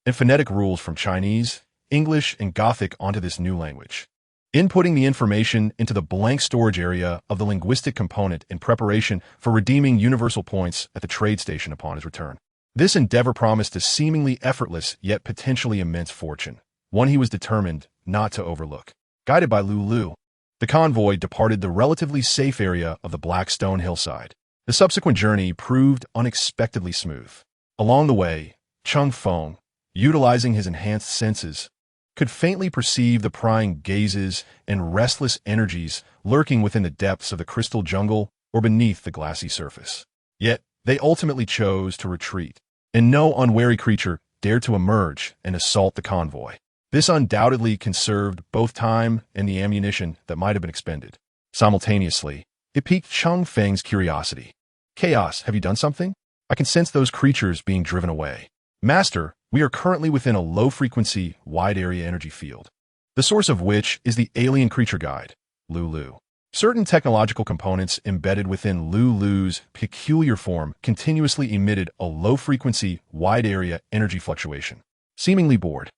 and phonetic rules from Chinese, English, and Gothic onto this new language, inputting the information into the blank storage area of the linguistic component in preparation for redeeming universal points at the trade station upon his return. This endeavor promised a seemingly effortless yet potentially immense fortune, one he was determined not to overlook. Guided by Lulu, the convoy departed the relatively safe area of the Blackstone hillside. The subsequent journey proved unexpectedly smooth. Along the way, Cheng Feng, utilizing his enhanced senses, could faintly perceive the prying gazes and restless energies lurking within the depths of the crystal jungle or beneath the glassy surface. Yet, they ultimately chose to retreat, and no unwary creature dared to emerge and assault the convoy. This undoubtedly conserved both time and the ammunition that might have been expended. Simultaneously, it piqued Cheng Feng's curiosity. "Chaos, have you done something? I can sense those creatures being driven away." "Master, we are currently within a low-frequency, wide-area energy field, the source of which is the alien creature guide, Lulu. Certain technological components embedded within Lulu's peculiar form continuously emitted a low-frequency, wide-area energy fluctuation." Seemingly bored,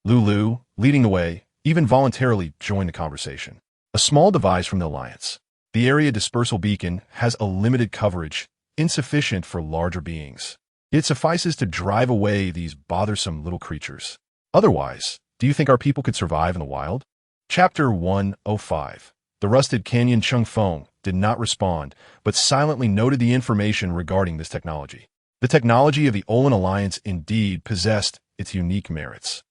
Lulu, leading the way, even voluntarily joined the conversation. "A small device from the Alliance. The area dispersal beacon has a limited coverage, insufficient for larger beings. It suffices to drive away these bothersome little creatures. Otherwise, do you think our people could survive in the wild?" Chapter 105. The Rusted Canyon. Cheng Feng did not respond, but silently noted the information regarding this technology. The technology of the Olan Alliance indeed possessed its unique merits.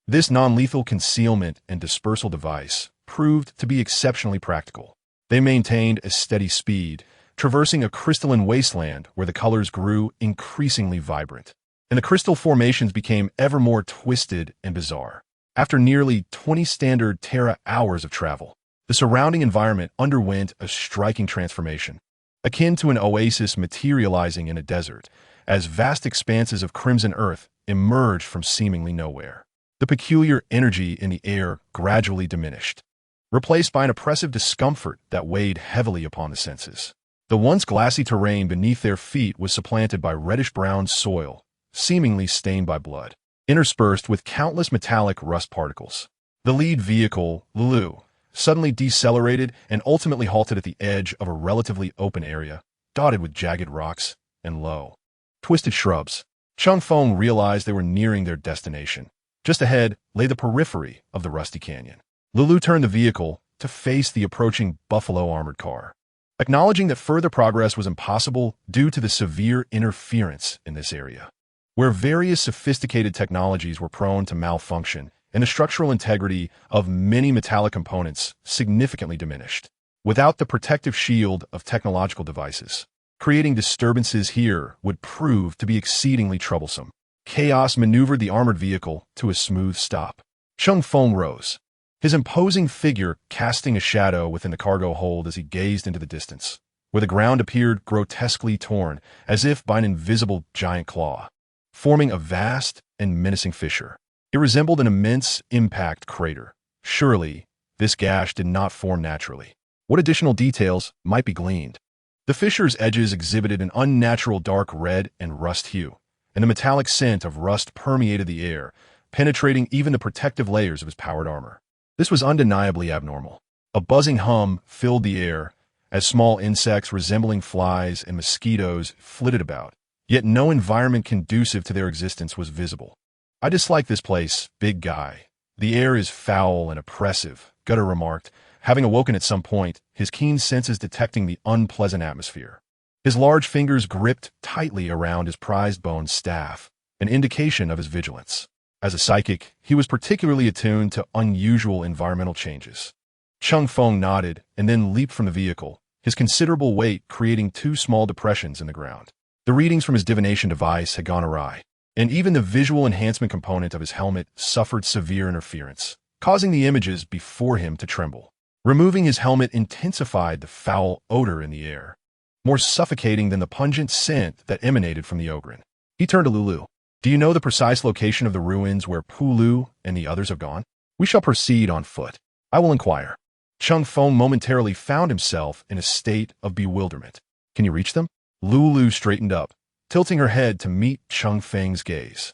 This non-lethal concealment and dispersal device proved to be exceptionally practical. They maintained a steady speed, traversing a crystalline wasteland where the colors grew increasingly vibrant, and the crystal formations became ever more twisted and bizarre. After nearly 20 standard Terra hours of travel, the surrounding environment underwent a striking transformation, akin to an oasis materializing in a desert, as vast expanses of crimson earth emerged from seemingly nowhere. The peculiar energy in the air gradually diminished, replaced by an oppressive discomfort that weighed heavily upon the senses. The once glassy terrain beneath their feet was supplanted by reddish-brown soil, seemingly stained by blood, interspersed with countless metallic rust particles. The lead vehicle, Lulu, suddenly decelerated and ultimately halted at the edge of a relatively open area, dotted with jagged rocks and low, twisted shrubs. Cheng Feng realized they were nearing their destination. Just ahead lay the periphery of the rusty canyon. Lulu turned the vehicle to face the approaching Buffalo armored car, acknowledging that further progress was impossible due to the severe interference in this area, where various sophisticated technologies were prone to malfunction and the structural integrity of many metallic components significantly diminished. Without the protective shield of technological devices, creating disturbances here would prove to be exceedingly troublesome. Chaos maneuvered the armored vehicle to a smooth stop. Cheng Feng rose, his imposing figure casting a shadow within the cargo hold as he gazed into the distance, where the ground appeared grotesquely torn, as if by an invisible giant claw, forming a vast and menacing fissure. It resembled an immense impact crater. Surely, this gash did not form naturally. What additional details might be gleaned? The fissure's edges exhibited an unnatural dark red and rust hue, and the metallic scent of rust permeated the air, penetrating even the protective layers of his powered armor. This was undeniably abnormal. A buzzing hum filled the air as small insects resembling flies and mosquitoes flitted about, yet no environment conducive to their existence was visible. "I dislike this place, big guy. The air is foul and oppressive," Gutter remarked, having awoken at some point, his keen senses detecting the unpleasant atmosphere. His large fingers gripped tightly around his prized bone staff, an indication of his vigilance. As a psychic, he was particularly attuned to unusual environmental changes. Cheng Feng nodded and then leaped from the vehicle, his considerable weight creating 2 small depressions in the ground. The readings from his divination device had gone awry, and even the visual enhancement component of his helmet suffered severe interference, causing the images before him to tremble. Removing his helmet intensified the foul odor in the air, more suffocating than the pungent scent that emanated from the Ogren. He turned to Lulu. "Do you know the precise location of the ruins where Pulu and the others have gone? We shall proceed on foot. I will inquire." Cheng Feng momentarily found himself in a state of bewilderment. "Can you reach them?" Lulu straightened up, tilting her head to meet Cheng Feng's gaze,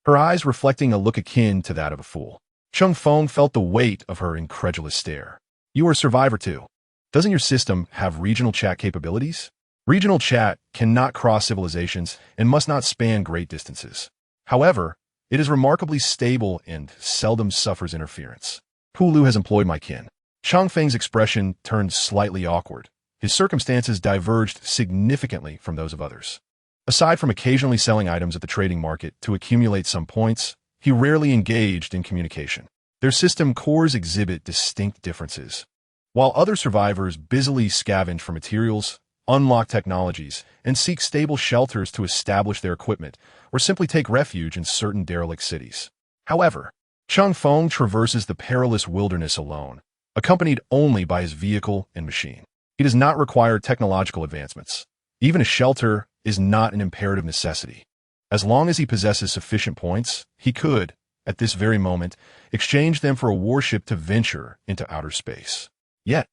her eyes reflecting a look akin to that of a fool. Cheng Feng felt the weight of her incredulous stare. "You are a survivor too. Doesn't your system have regional chat capabilities?" Regional chat cannot cross civilizations and must not span great distances. However, it is remarkably stable and seldom suffers interference. "Pulu has employed my kin." Cheng Feng's expression turned slightly awkward. His circumstances diverged significantly from those of others. Aside from occasionally selling items at the trading market to accumulate some points, he rarely engaged in communication. Their system cores exhibit distinct differences. While other survivors busily scavenge for materials, unlock technologies, and seek stable shelters to establish their equipment, or simply take refuge in certain derelict cities. However, Cheng Feng traverses the perilous wilderness alone, accompanied only by his vehicle and machine. He does not require technological advancements. Even a shelter is not an imperative necessity. As long as he possesses sufficient points, he could, at this very moment, exchange them for a warship to venture into outer space. Yet,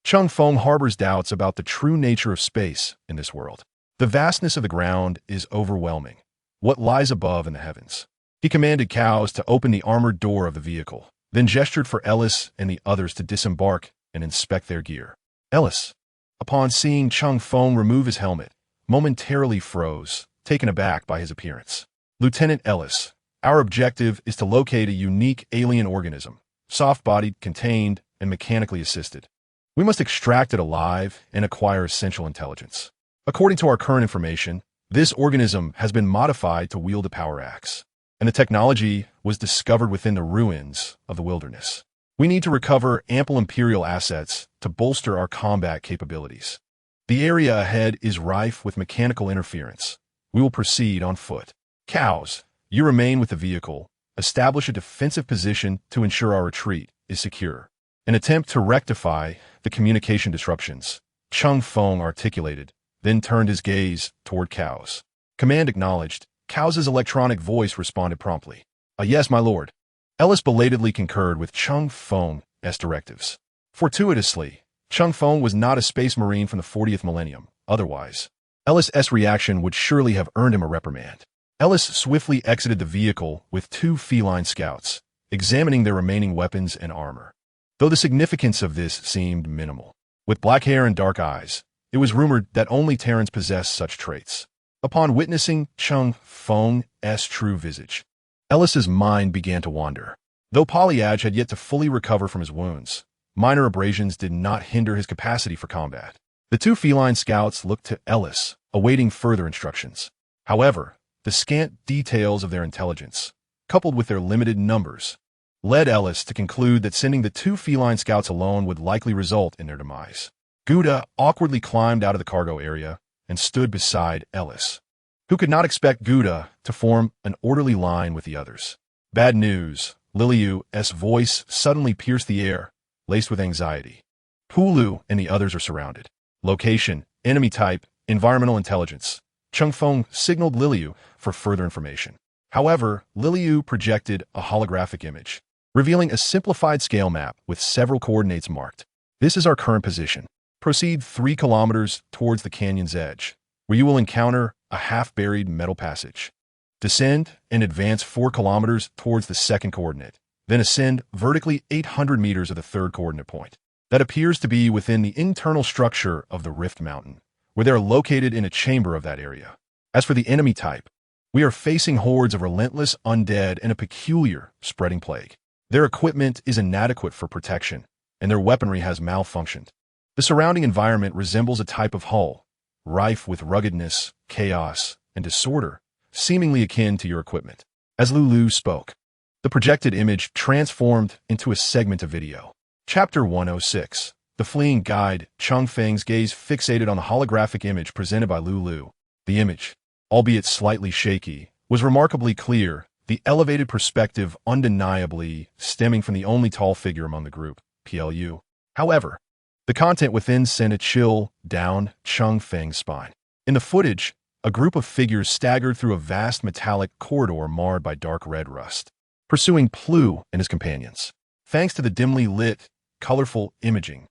Cheng Feng harbors doubts about the true nature of space in this world. The vastness of the ground is overwhelming. What lies above in the heavens? He commanded cows to open the armored door of the vehicle, then gestured for Ellis and the others to disembark and inspect their gear. Ellis, upon seeing Cheng Feng remove his helmet, momentarily froze, taken aback by his appearance. "Lieutenant Ellis, our objective is to locate a unique alien organism, soft-bodied, contained, and mechanically assisted. We must extract it alive and acquire essential intelligence. According to our current information, this organism has been modified to wield a power axe, and the technology was discovered within the ruins of the wilderness. We need to recover ample Imperial assets to bolster our combat capabilities. The area ahead is rife with mechanical interference. We will proceed on foot. Cows, you remain with the vehicle. Establish a defensive position to ensure our retreat is secure. An attempt to rectify the communication disruptions," Cheng Feng articulated, then turned his gaze toward Cows. Command acknowledged. Cows's electronic voice responded promptly. "Yes, my lord." Ellis belatedly concurred with Cheng Feng's directives. Fortuitously, Cheng Feng was not a space marine from the 40th millennium. Otherwise, Ellis' reaction would surely have earned him a reprimand. Ellis swiftly exited the vehicle with 2 feline scouts, examining their remaining weapons and armor. Though the significance of this seemed minimal. With black hair and dark eyes, it was rumored that only Terrans possessed such traits. Upon witnessing Cheng Feng's true visage, Ellis's mind began to wander. Though Polyage had yet to fully recover from his wounds, minor abrasions did not hinder his capacity for combat. The two feline scouts looked to Ellis, awaiting further instructions. However, the scant details of their intelligence, coupled with their limited numbers, led Ellis to conclude that sending the two feline scouts alone would likely result in their demise. Gouda awkwardly climbed out of the cargo area and stood beside Ellis, who could not expect Gouda to form an orderly line with the others. Bad news. Liliu's voice suddenly pierced the air, laced with anxiety. Pulu and the others are surrounded. Location, enemy type, environmental intelligence. Cheng Feng signaled Liliu for further information. However, Liliu projected a holographic image, revealing a simplified scale map with several coordinates marked. This is our current position. Proceed 3 kilometers towards the canyon's edge, where you will encounter a half-buried metal passage. Descend and advance 4 kilometers towards the second coordinate, then ascend vertically 800 meters of the third coordinate point. That appears to be within the internal structure of the Rift Mountain, where they are located in a chamber of that area. As for the enemy type, we are facing hordes of relentless undead and a peculiar spreading plague. Their equipment is inadequate for protection, and their weaponry has malfunctioned. The surrounding environment resembles a type of hull, rife with ruggedness, chaos, and disorder, seemingly akin to your equipment. As Lulu spoke, the projected image transformed into a segment of video. Chapter 106. The Fleeing Guide. Cheng Feng's gaze fixated on the holographic image presented by Lulu. The image, albeit slightly shaky, was remarkably clear, the elevated perspective undeniably stemming from the only tall figure among the group, PLU. However, the content within sent a chill down Cheng Feng's spine. In the footage, a group of figures staggered through a vast metallic corridor marred by dark red rust, pursuing Plu and his companions. Thanks to the dimly lit, colorful imaging,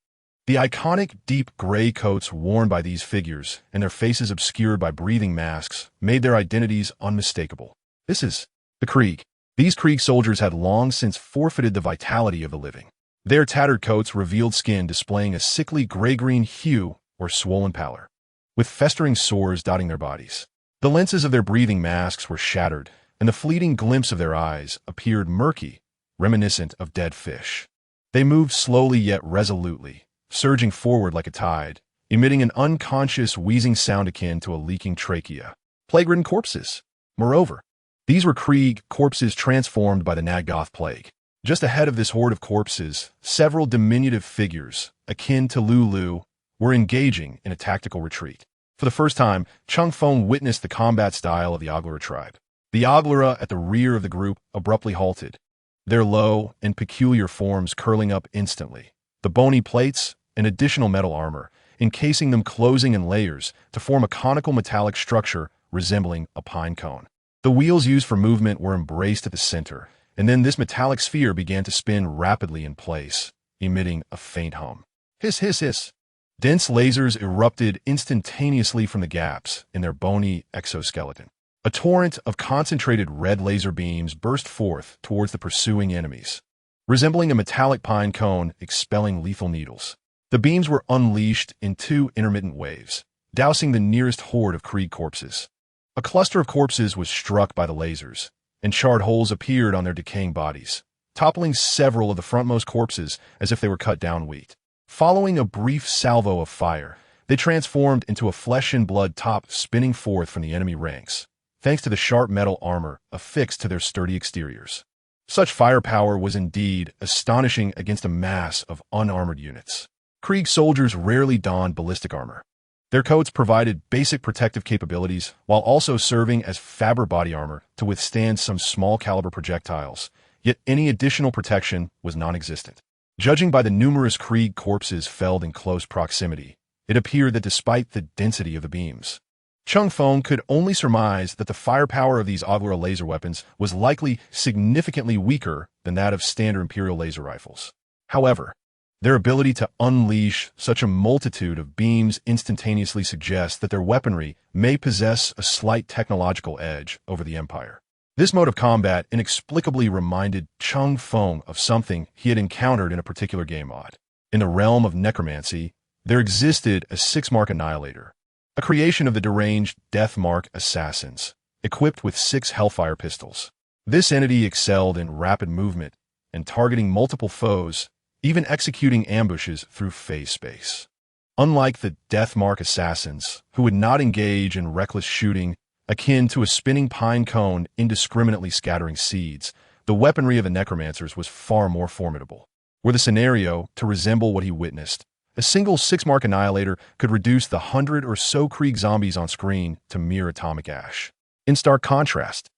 the iconic deep gray coats worn by these figures and their faces obscured by breathing masks made their identities unmistakable. This is the Krieg. These Krieg soldiers had long since forfeited the vitality of the living. Their tattered coats revealed skin displaying a sickly gray-green hue or swollen pallor, with festering sores dotting their bodies. The lenses of their breathing masks were shattered, and the fleeting glimpse of their eyes appeared murky, reminiscent of dead fish. They moved slowly yet resolutely, surging forward like a tide, emitting an unconscious wheezing sound akin to a leaking trachea. Plague-ridden corpses. Moreover, these were Krieg corpses transformed by the Naggoth plague. Just ahead of this horde of corpses, several diminutive figures, akin to Lulu, were engaging in a tactical retreat. For the first time, Cheng Feng witnessed the combat style of the Aglera tribe. The Aglera at the rear of the group abruptly halted, their low and peculiar forms curling up instantly, the bony plates and additional metal armor, encasing them closing in layers to form a conical metallic structure resembling a pine cone. The wheels used for movement were embraced at the center, and then this metallic sphere began to spin rapidly in place, emitting a faint hum. Hiss, hiss, hiss. Dense lasers erupted instantaneously from the gaps in their bony exoskeleton. A torrent of concentrated red laser beams burst forth towards the pursuing enemies, resembling a metallic pine cone expelling lethal needles. The beams were unleashed in 2 intermittent waves, dousing the nearest horde of Krieg corpses. A cluster of corpses was struck by the lasers, and charred holes appeared on their decaying bodies, toppling several of the frontmost corpses as if they were cut down wheat. Following a brief salvo of fire, they transformed into a flesh-and-blood top spinning forth from the enemy ranks, thanks to the sharp metal armor affixed to their sturdy exteriors. Such firepower was indeed astonishing against a mass of unarmored units. Krieg soldiers rarely donned ballistic armor. Their coats provided basic protective capabilities while also serving as faber body armor to withstand some small-caliber projectiles, yet any additional protection was non-existent. Judging by the numerous Krieg corpses felled in close proximity, it appeared that despite the density of the beams, Cheng Feng could only surmise that the firepower of these Aglera laser weapons was likely significantly weaker than that of standard Imperial laser rifles. However, their ability to unleash such a multitude of beams instantaneously suggests that their weaponry may possess a slight technological edge over the Empire. This mode of combat inexplicably reminded Cheng Feng of something he had encountered in a particular game mod. In the realm of necromancy, there existed a 6-mark annihilator, a creation of the deranged Death Mark assassins, equipped with 6 Hellfire pistols. This entity excelled in rapid movement and targeting multiple foes, even executing ambushes through phase space. Unlike the Deathmark assassins, who would not engage in reckless shooting akin to a spinning pine cone indiscriminately scattering seeds, the weaponry of the necromancers was far more formidable. Were the scenario to resemble what he witnessed, a single 6-mark annihilator could reduce the 100 or so Krieg zombies on screen to mere atomic ash. In stark contrast,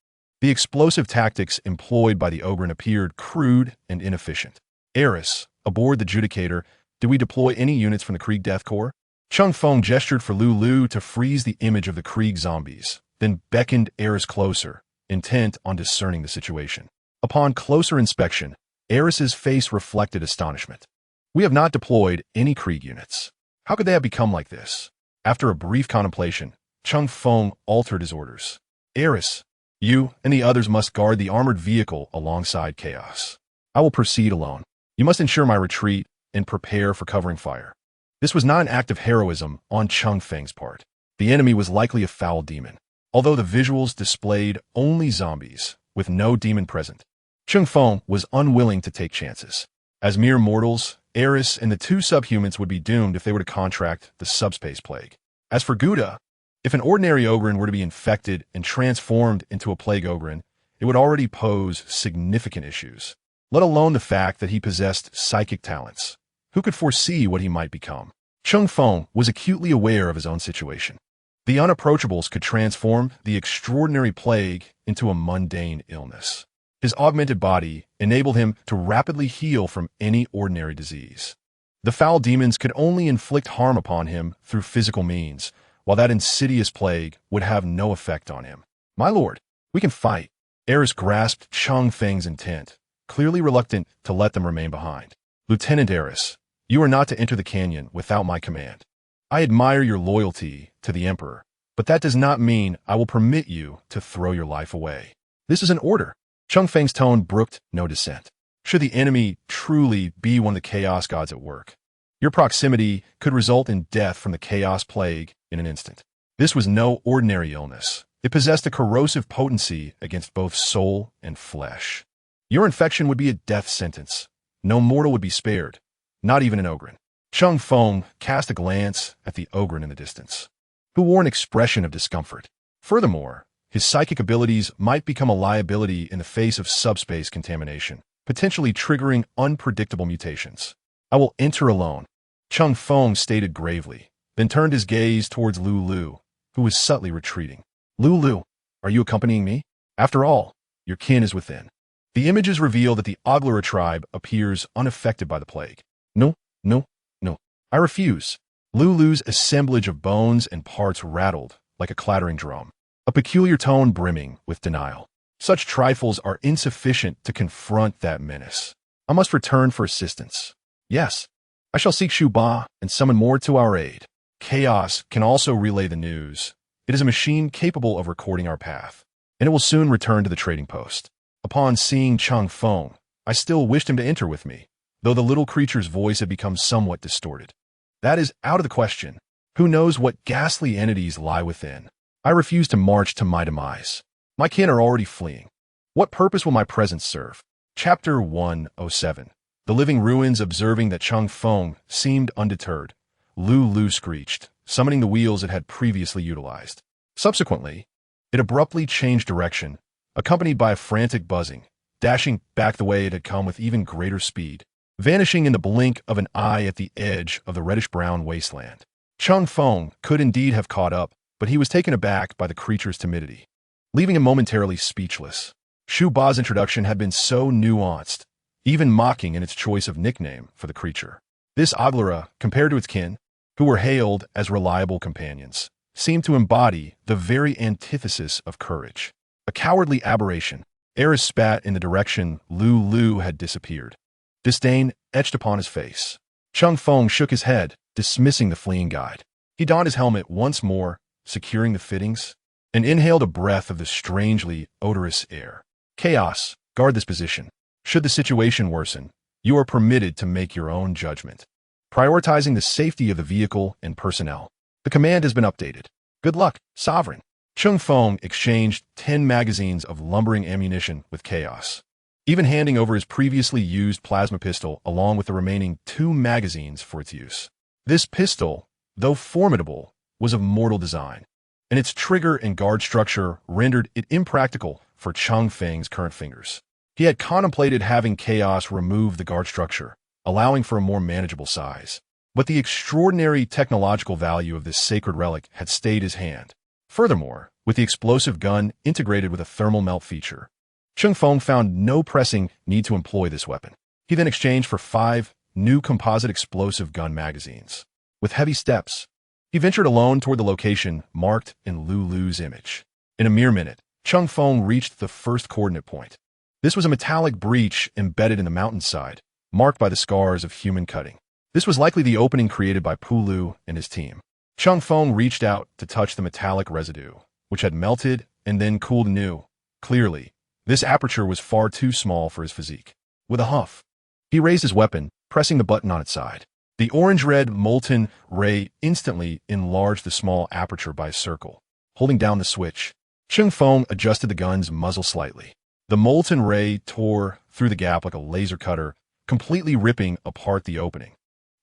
the explosive tactics employed by the Ogren appeared crude and inefficient. Eris, aboard the Judicator, did we deploy any units from the Krieg Death Corps? Cheng Feng gestured for Lulu to freeze the image of the Krieg zombies, then beckoned Eris closer, intent on discerning the situation. Upon closer inspection, Eris's face reflected astonishment. We have not deployed any Krieg units. How could they have become like this? After a brief contemplation, Cheng Feng altered his orders. Eris, you and the others must guard the armored vehicle alongside Chaos. I will proceed alone. You must ensure my retreat and prepare for covering fire. This was not an act of heroism on Cheng Feng's part. The enemy was likely a foul demon, although the visuals displayed only zombies, with no demon present. Cheng Feng was unwilling to take chances. As mere mortals, Eris and the 2 subhumans would be doomed if they were to contract the subspace plague. As for Gouda, if an ordinary Ogren were to be infected and transformed into a plague Ogren, it would already pose significant issues, let alone the fact that he possessed psychic talents. Who could foresee what he might become? Cheng Feng was acutely aware of his own situation. The unapproachables could transform the extraordinary plague into a mundane illness. His augmented body enabled him to rapidly heal from any ordinary disease. The foul demons could only inflict harm upon him through physical means, while that insidious plague would have no effect on him. My lord, we can fight. Eris grasped Cheng Feng's intent, clearly reluctant to let them remain behind. Lieutenant Eris, you are not to enter the canyon without my command. I admire your loyalty to the Emperor, but that does not mean I will permit you to throw your life away. This is an order. Cheng Feng's tone brooked no dissent. Should the enemy truly be one of the Chaos Gods at work, your proximity could result in death from the Chaos Plague in an instant. This was no ordinary illness. It possessed a corrosive potency against both soul and flesh. Your infection would be a death sentence. No mortal would be spared, not even an Ogren. Cheng Feng cast a glance at the Ogren in the distance, who wore an expression of discomfort. Furthermore, his psychic abilities might become a liability in the face of subspace contamination, potentially triggering unpredictable mutations. I will enter alone, Cheng Feng stated gravely, then turned his gaze towards Lulu, who was subtly retreating. Lulu, are you accompanying me? After all, your kin is within. The images reveal that the Oglara tribe appears unaffected by the plague. No, no, no. I refuse. Lulu's assemblage of bones and parts rattled like a clattering drum, a peculiar tone brimming with denial. Such trifles are insufficient to confront that menace. I must return for assistance. Yes, I shall seek Shu Ba and summon more to our aid. Chaos can also relay the news. It is a machine capable of recording our path, and it will soon return to the trading post. Upon seeing Cheng Feng, I still wished him to enter with me, though the little creature's voice had become somewhat distorted. That is out of the question. Who knows what ghastly entities lie within? I refuse to march to my demise. My kin are already fleeing. What purpose will my presence serve? Chapter 107. The living ruins observing that Cheng Feng seemed undeterred. Lulu screeched, summoning the wheels it had previously utilized. Subsequently, it abruptly changed direction, accompanied by a frantic buzzing, dashing back the way it had come with even greater speed, vanishing in the blink of an eye at the edge of the reddish-brown wasteland. Cheng Feng could indeed have caught up, but he was taken aback by the creature's timidity, leaving him momentarily speechless. Shu Ba's introduction had been so nuanced, even mocking in its choice of nickname for the creature. This Oglara, compared to its kin, who were hailed as reliable companions, seemed to embody the very antithesis of courage. A cowardly aberration. Eris spat in the direction Lulu had disappeared. Disdain etched upon his face. Cheng Feng shook his head, dismissing the fleeing guide. He donned his helmet once more, securing the fittings, and inhaled a breath of the strangely odorous air. Chaos, guard this position. Should the situation worsen, you are permitted to make your own judgment, prioritizing the safety of the vehicle and personnel. The command has been updated. Good luck, Sovereign. Cheng Feng exchanged 10 magazines of lumbering ammunition with Chaos, even handing over his previously used plasma pistol along with the remaining 2 magazines for its use. This pistol, though formidable, was of mortal design, and its trigger and guard structure rendered it impractical for Cheng Feng's current fingers. He had contemplated having Chaos remove the guard structure, allowing for a more manageable size. But the extraordinary technological value of this sacred relic had stayed his hand. Furthermore, with the explosive gun integrated with a thermal melt feature, Cheng Feng found no pressing need to employ this weapon. He then exchanged for 5 new composite explosive gun magazines. With heavy steps, he ventured alone toward the location marked in Lulu's image. In a mere minute, Cheng Feng reached the first coordinate point. This was a metallic breach embedded in the mountainside, marked by the scars of human cutting. This was likely the opening created by Pulu and his team. Cheng Feng reached out to touch the metallic residue, which had melted and then cooled anew. Clearly, this aperture was far too small for his physique. With a huff, he raised his weapon, pressing the button on its side. The orange-red molten ray instantly enlarged the small aperture by a circle. Holding down the switch, Cheng Feng adjusted the gun's muzzle slightly. The molten ray tore through the gap like a laser cutter, completely ripping apart the opening.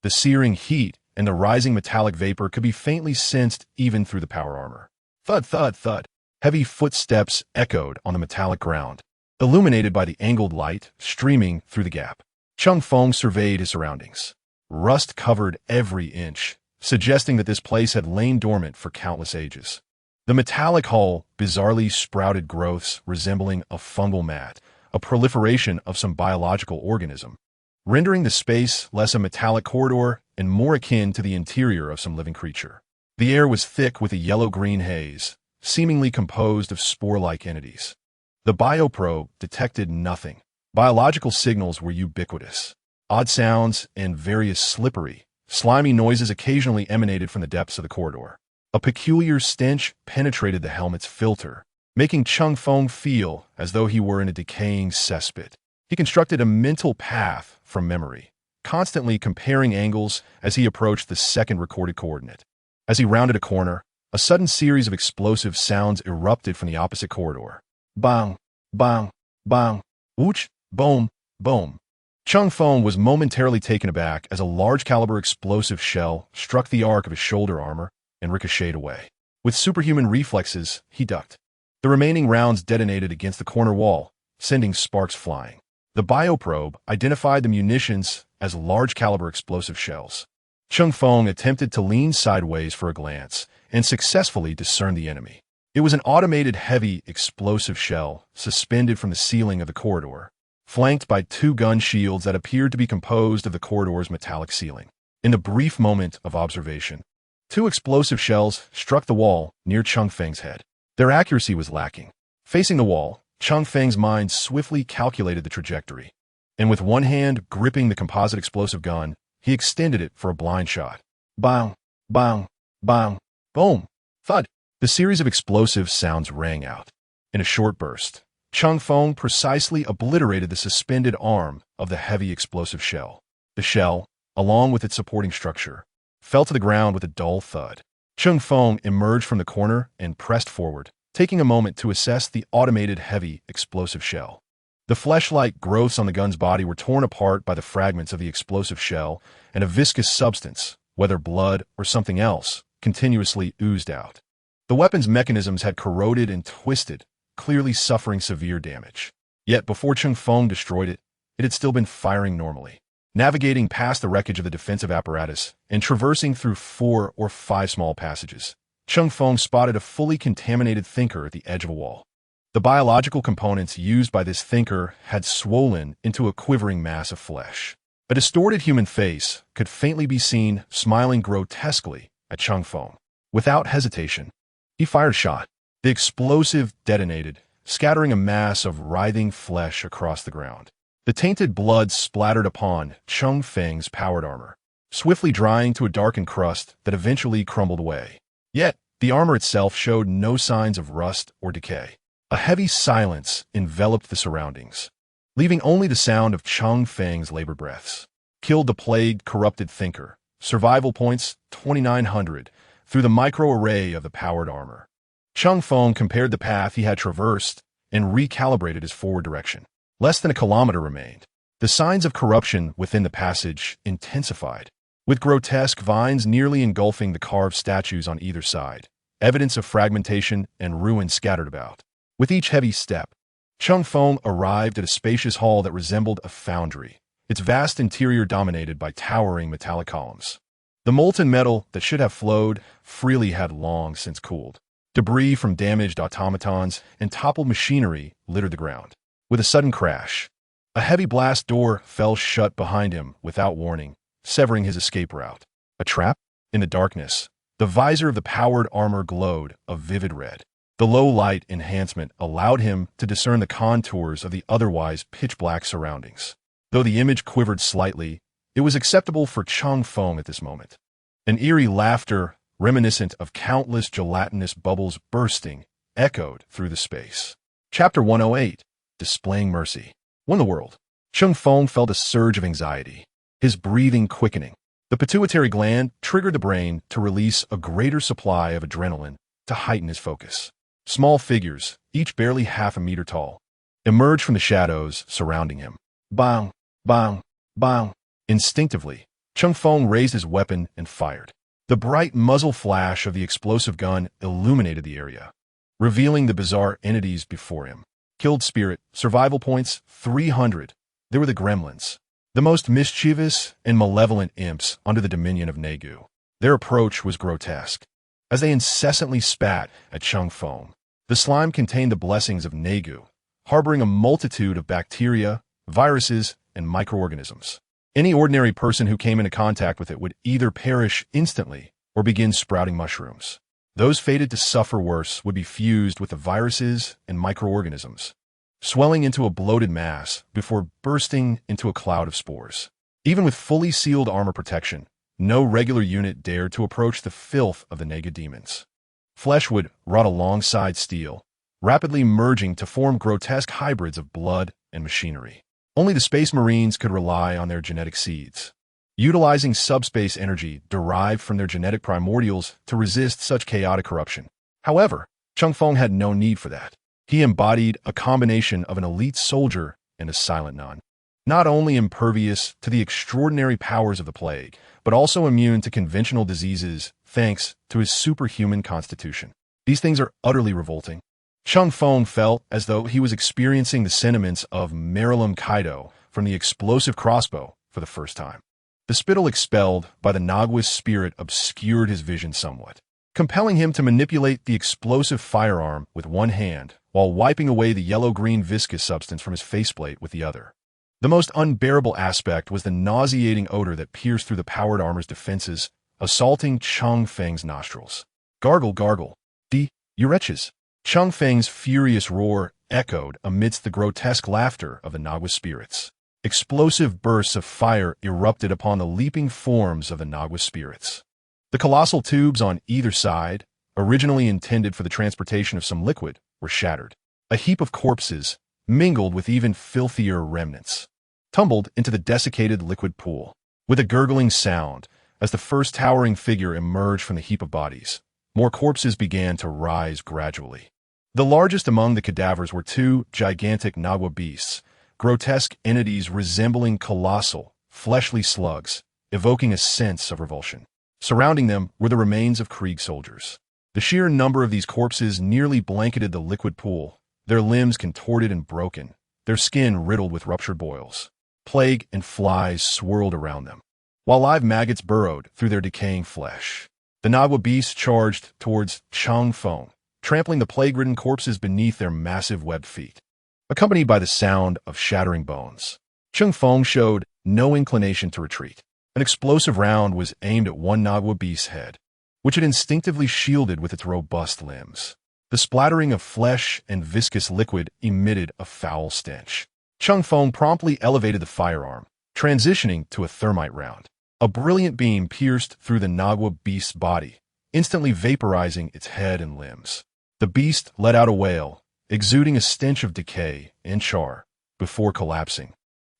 The searing heat and the rising metallic vapor could be faintly sensed even through the power armor. Thud, thud, thud. Heavy footsteps echoed on the metallic ground, illuminated by the angled light streaming through the gap. Cheng Feng surveyed his surroundings. Rust covered every inch, suggesting that this place had lain dormant for countless ages. The metallic hull bizarrely sprouted growths resembling a fungal mat, a proliferation of some biological organism, rendering the space less a metallic corridor and more akin to the interior of some living creature. The air was thick with a yellow-green haze, seemingly composed of spore-like entities. The bioprobe detected nothing. Biological signals were ubiquitous. Odd sounds and various slippery, slimy noises occasionally emanated from the depths of the corridor. A peculiar stench penetrated the helmet's filter, making Cheng Feng feel as though he were in a decaying cesspit. He constructed a mental path from memory, constantly comparing angles as he approached the second recorded coordinate. As he rounded a corner, a sudden series of explosive sounds erupted from the opposite corridor. Bang, bang, bang, ooch, boom, boom. Cheng Feng was momentarily taken aback as a large-caliber explosive shell struck the arc of his shoulder armor and ricocheted away. With superhuman reflexes, he ducked. The remaining rounds detonated against the corner wall, sending sparks flying. The bioprobe identified the munitions as large-caliber explosive shells. Cheng Feng attempted to lean sideways for a glance and successfully discerned the enemy. It was an automated heavy explosive shell suspended from the ceiling of the corridor, flanked by 2 gun shields that appeared to be composed of the corridor's metallic ceiling. In the brief moment of observation, 2 explosive shells struck the wall near Cheng Feng's head. Their accuracy was lacking. Facing the wall, Cheng Feng's mind swiftly calculated the trajectory, and with one hand gripping the composite explosive gun, he extended it for a blind shot. Bang, bang, bang, boom, thud. The series of explosive sounds rang out. In a short burst, Cheng Feng precisely obliterated the suspended arm of the heavy explosive shell. The shell, along with its supporting structure, fell to the ground with a dull thud. Cheng Feng emerged from the corner and pressed forward, taking a moment to assess the automated heavy explosive shell. The flesh-like growths on the gun's body were torn apart by the fragments of the explosive shell, and a viscous substance, whether blood or something else, continuously oozed out. The weapon's mechanisms had corroded and twisted, clearly suffering severe damage. Yet before Cheng Feng destroyed it, it had still been firing normally. Navigating past the wreckage of the defensive apparatus and traversing through 4 or 5 small passages, Cheng Feng spotted a fully contaminated thinker at the edge of a wall. The biological components used by this thinker had swollen into a quivering mass of flesh. A distorted human face could faintly be seen smiling grotesquely at Cheng Feng. Without hesitation, he fired a shot. The explosive detonated, scattering a mass of writhing flesh across the ground. The tainted blood splattered upon Cheng Feng's powered armor, swiftly drying to a darkened crust that eventually crumbled away. Yet, the armor itself showed no signs of rust or decay. A heavy silence enveloped the surroundings, leaving only the sound of Cheng Feng's labored breaths. Killed the plagued, corrupted thinker. Survival points 2,900 through the microarray of the powered armor. Cheng Feng compared the path he had traversed and recalibrated his forward direction. Less than a kilometer remained. The signs of corruption within the passage intensified, with grotesque vines nearly engulfing the carved statues on either side, evidence of fragmentation and ruin scattered about. With each heavy step, Cheng Feng arrived at a spacious hall that resembled a foundry, its vast interior dominated by towering metallic columns. The molten metal that should have flowed freely had long since cooled. Debris from damaged automatons and toppled machinery littered the ground. With a sudden crash, a heavy blast door fell shut behind him without warning, severing his escape route. A trap? In the darkness, the visor of the powered armor glowed a vivid red. The low light enhancement allowed him to discern the contours of the otherwise pitch-black surroundings. Though the image quivered slightly, it was acceptable for Cheng Feng at this moment. An eerie laughter, reminiscent of countless gelatinous bubbles bursting, echoed through the space. Chapter 108. Displaying Mercy. When the world. Cheng Feng felt a surge of anxiety, his breathing quickening. The pituitary gland triggered the brain to release a greater supply of adrenaline to heighten his focus. Small figures, each barely half a meter tall, emerged from the shadows surrounding him. Bang, bang, bang. Instinctively, Cheng Feng raised his weapon and fired. The bright muzzle flash of the explosive gun illuminated the area, revealing the bizarre entities before him. Killed spirit, survival points, 300. They were the gremlins, the most mischievous and malevolent imps under the dominion of Negu. Their approach was grotesque. As they incessantly spat at Cheng Feng, the slime contained the blessings of Negu, harboring a multitude of bacteria, viruses, and microorganisms. Any ordinary person who came into contact with it would either perish instantly or begin sprouting mushrooms. Those fated to suffer worse would be fused with the viruses and microorganisms, swelling into a bloated mass before bursting into a cloud of spores. Even with fully sealed armor protection, no regular unit dared to approach the filth of the Nega demons. Flesh would rot alongside steel, rapidly merging to form grotesque hybrids of blood and machinery. Only the Space Marines could rely on their genetic seeds, utilizing subspace energy derived from their genetic primordials to resist such chaotic corruption. However, Cheng Feng had no need for that. He embodied a combination of an elite soldier and a silent nun, not only impervious to the extraordinary powers of the plague, but also immune to conventional diseases thanks to his superhuman constitution. These things are utterly revolting. Cheng Feng felt as though he was experiencing the sentiments of Marilyn Kaido from the explosive crossbow for the first time. The spittle expelled by the Nagwa's spirit obscured his vision somewhat, compelling him to manipulate the explosive firearm with one hand while wiping away the yellow-green viscous substance from his faceplate with the other. The most unbearable aspect was the nauseating odor that pierced through the powered armor's defenses, assaulting Cheng Feng's nostrils. Gargle, gargle. You wretches. Cheng Feng's furious roar echoed amidst the grotesque laughter of the Nagwa spirits. Explosive bursts of fire erupted upon the leaping forms of the Nagwa spirits. The colossal tubes on either side, originally intended for the transportation of some liquid, were shattered. A heap of corpses, mingled with even filthier remnants, tumbled into the desiccated liquid pool. With a gurgling sound, as the first towering figure emerged from the heap of bodies, more corpses began to rise gradually. The largest among the cadavers were two gigantic Nagwa beasts, grotesque entities resembling colossal, fleshly slugs, evoking a sense of revulsion. Surrounding them were the remains of Krieg soldiers. The sheer number of these corpses nearly blanketed the liquid pool, their limbs contorted and broken, their skin riddled with ruptured boils. Plague and flies swirled around them, while live maggots burrowed through their decaying flesh. The Nagwa beasts charged towards Cheng Feng, trampling the plague-ridden corpses beneath their massive webbed feet. Accompanied by the sound of shattering bones, Cheng Feng showed no inclination to retreat. An explosive round was aimed at one Nagwa beast's head, which it instinctively shielded with its robust limbs. The splattering of flesh and viscous liquid emitted a foul stench. Cheng Feng promptly elevated the firearm, transitioning to a thermite round. A brilliant beam pierced through the Nagwa beast's body, instantly vaporizing its head and limbs. The beast let out a wail, exuding a stench of decay and char, before collapsing,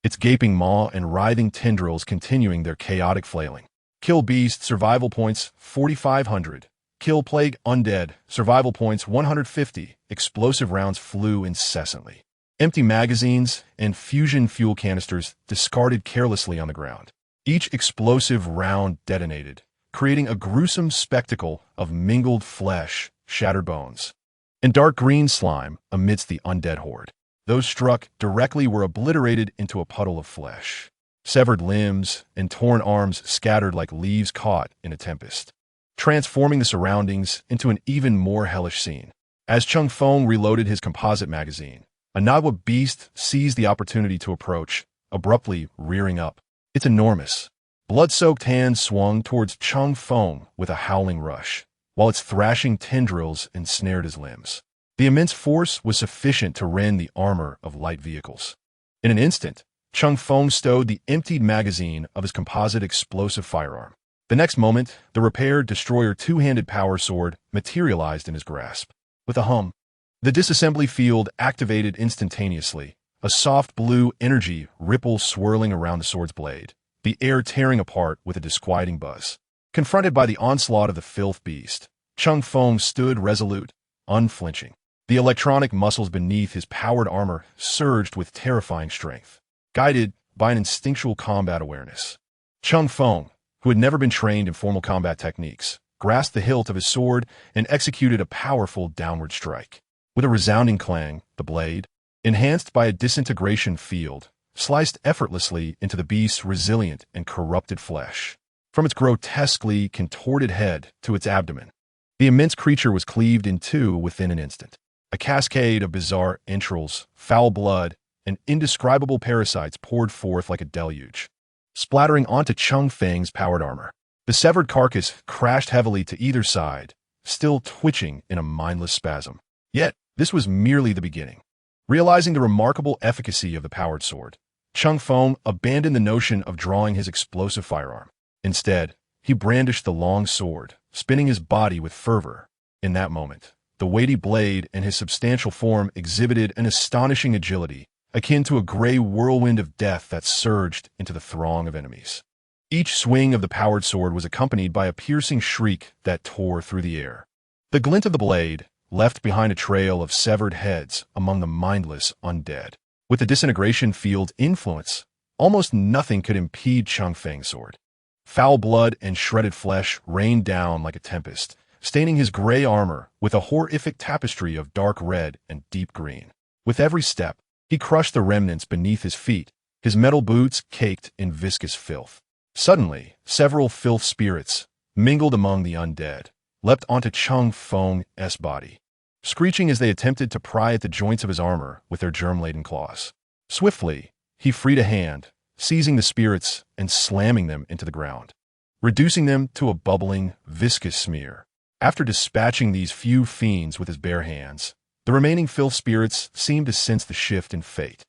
its gaping maw and writhing tendrils continuing their chaotic flailing. Kill beast, survival points 4,500. kill plague undead, survival points 150, explosive rounds flew incessantly. Empty magazines and fusion fuel canisters discarded carelessly on the ground. Each explosive round detonated, creating a gruesome spectacle of mingled flesh, shattered bones, and dark green slime amidst the undead horde. Those struck directly were obliterated into a puddle of flesh. Severed limbs and torn arms scattered like leaves caught in a tempest, transforming the surroundings into an even more hellish scene. As Cheng Feng reloaded his composite magazine, a Nagwa beast seized the opportunity to approach, abruptly rearing up. Its enormous, blood-soaked hands swung towards Cheng Feng with a howling rush, while its thrashing tendrils ensnared his limbs. The immense force was sufficient to rend the armor of light vehicles. In an instant, Cheng Feng stowed the emptied magazine of his composite explosive firearm. The next moment, the repaired destroyer two-handed power sword materialized in his grasp. With a hum, the disassembly field activated instantaneously, a soft blue energy ripple swirling around the sword's blade, the air tearing apart with a disquieting buzz. Confronted by the onslaught of the filth beast, Cheng Feng stood resolute, unflinching. The electronic muscles beneath his powered armor surged with terrifying strength, guided by an instinctual combat awareness. Cheng Feng, who had never been trained in formal combat techniques, grasped the hilt of his sword and executed a powerful downward strike. With a resounding clang, the blade, enhanced by a disintegration field, sliced effortlessly into the beast's resilient and corrupted flesh. From its grotesquely contorted head to its abdomen, the immense creature was cleaved in two within an instant. A cascade of bizarre entrails, foul blood, and indescribable parasites poured forth like a deluge, splattering onto Cheng Feng's powered armor. The severed carcass crashed heavily to either side, still twitching in a mindless spasm. Yet, this was merely the beginning. Realizing the remarkable efficacy of the powered sword, Cheng Feng abandoned the notion of drawing his explosive firearm. Instead, he brandished the long sword, spinning his body with fervor. In that moment, the weighty blade and his substantial form exhibited an astonishing agility, akin to a gray whirlwind of death that surged into the throng of enemies. Each swing of the powered sword was accompanied by a piercing shriek that tore through the air. The glint of the blade left behind a trail of severed heads among the mindless undead. With the disintegration field's influence, almost nothing could impede Cheng Feng's sword. Foul blood and shredded flesh rained down like a tempest, staining his gray armor with a horrific tapestry of dark red and deep green. With every step, he crushed the remnants beneath his feet, his metal boots caked in viscous filth. Suddenly, several filth spirits, mingled among the undead, leapt onto Cheng Feng's body, screeching as they attempted to pry at the joints of his armor with their germ-laden claws. Swiftly, he freed a hand, seizing the spirits and slamming them into the ground, reducing them to a bubbling, viscous smear. After dispatching these few fiends with his bare hands, the remaining filth spirits seemed to sense the shift in fate,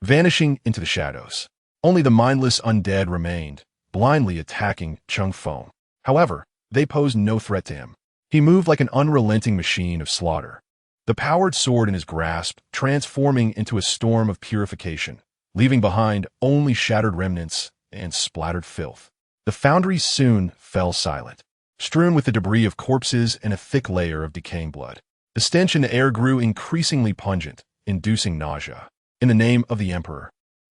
vanishing into the shadows. Only the mindless undead remained, blindly attacking Cheng Feng. However, they posed no threat to him. He moved like an unrelenting machine of slaughter, the powered sword in his grasp transforming into a storm of purification, leaving behind only shattered remnants and splattered filth. The foundry soon fell silent, strewn with the debris of corpses and a thick layer of decaying blood. The stench in the air grew increasingly pungent, inducing nausea. In the name of the Emperor,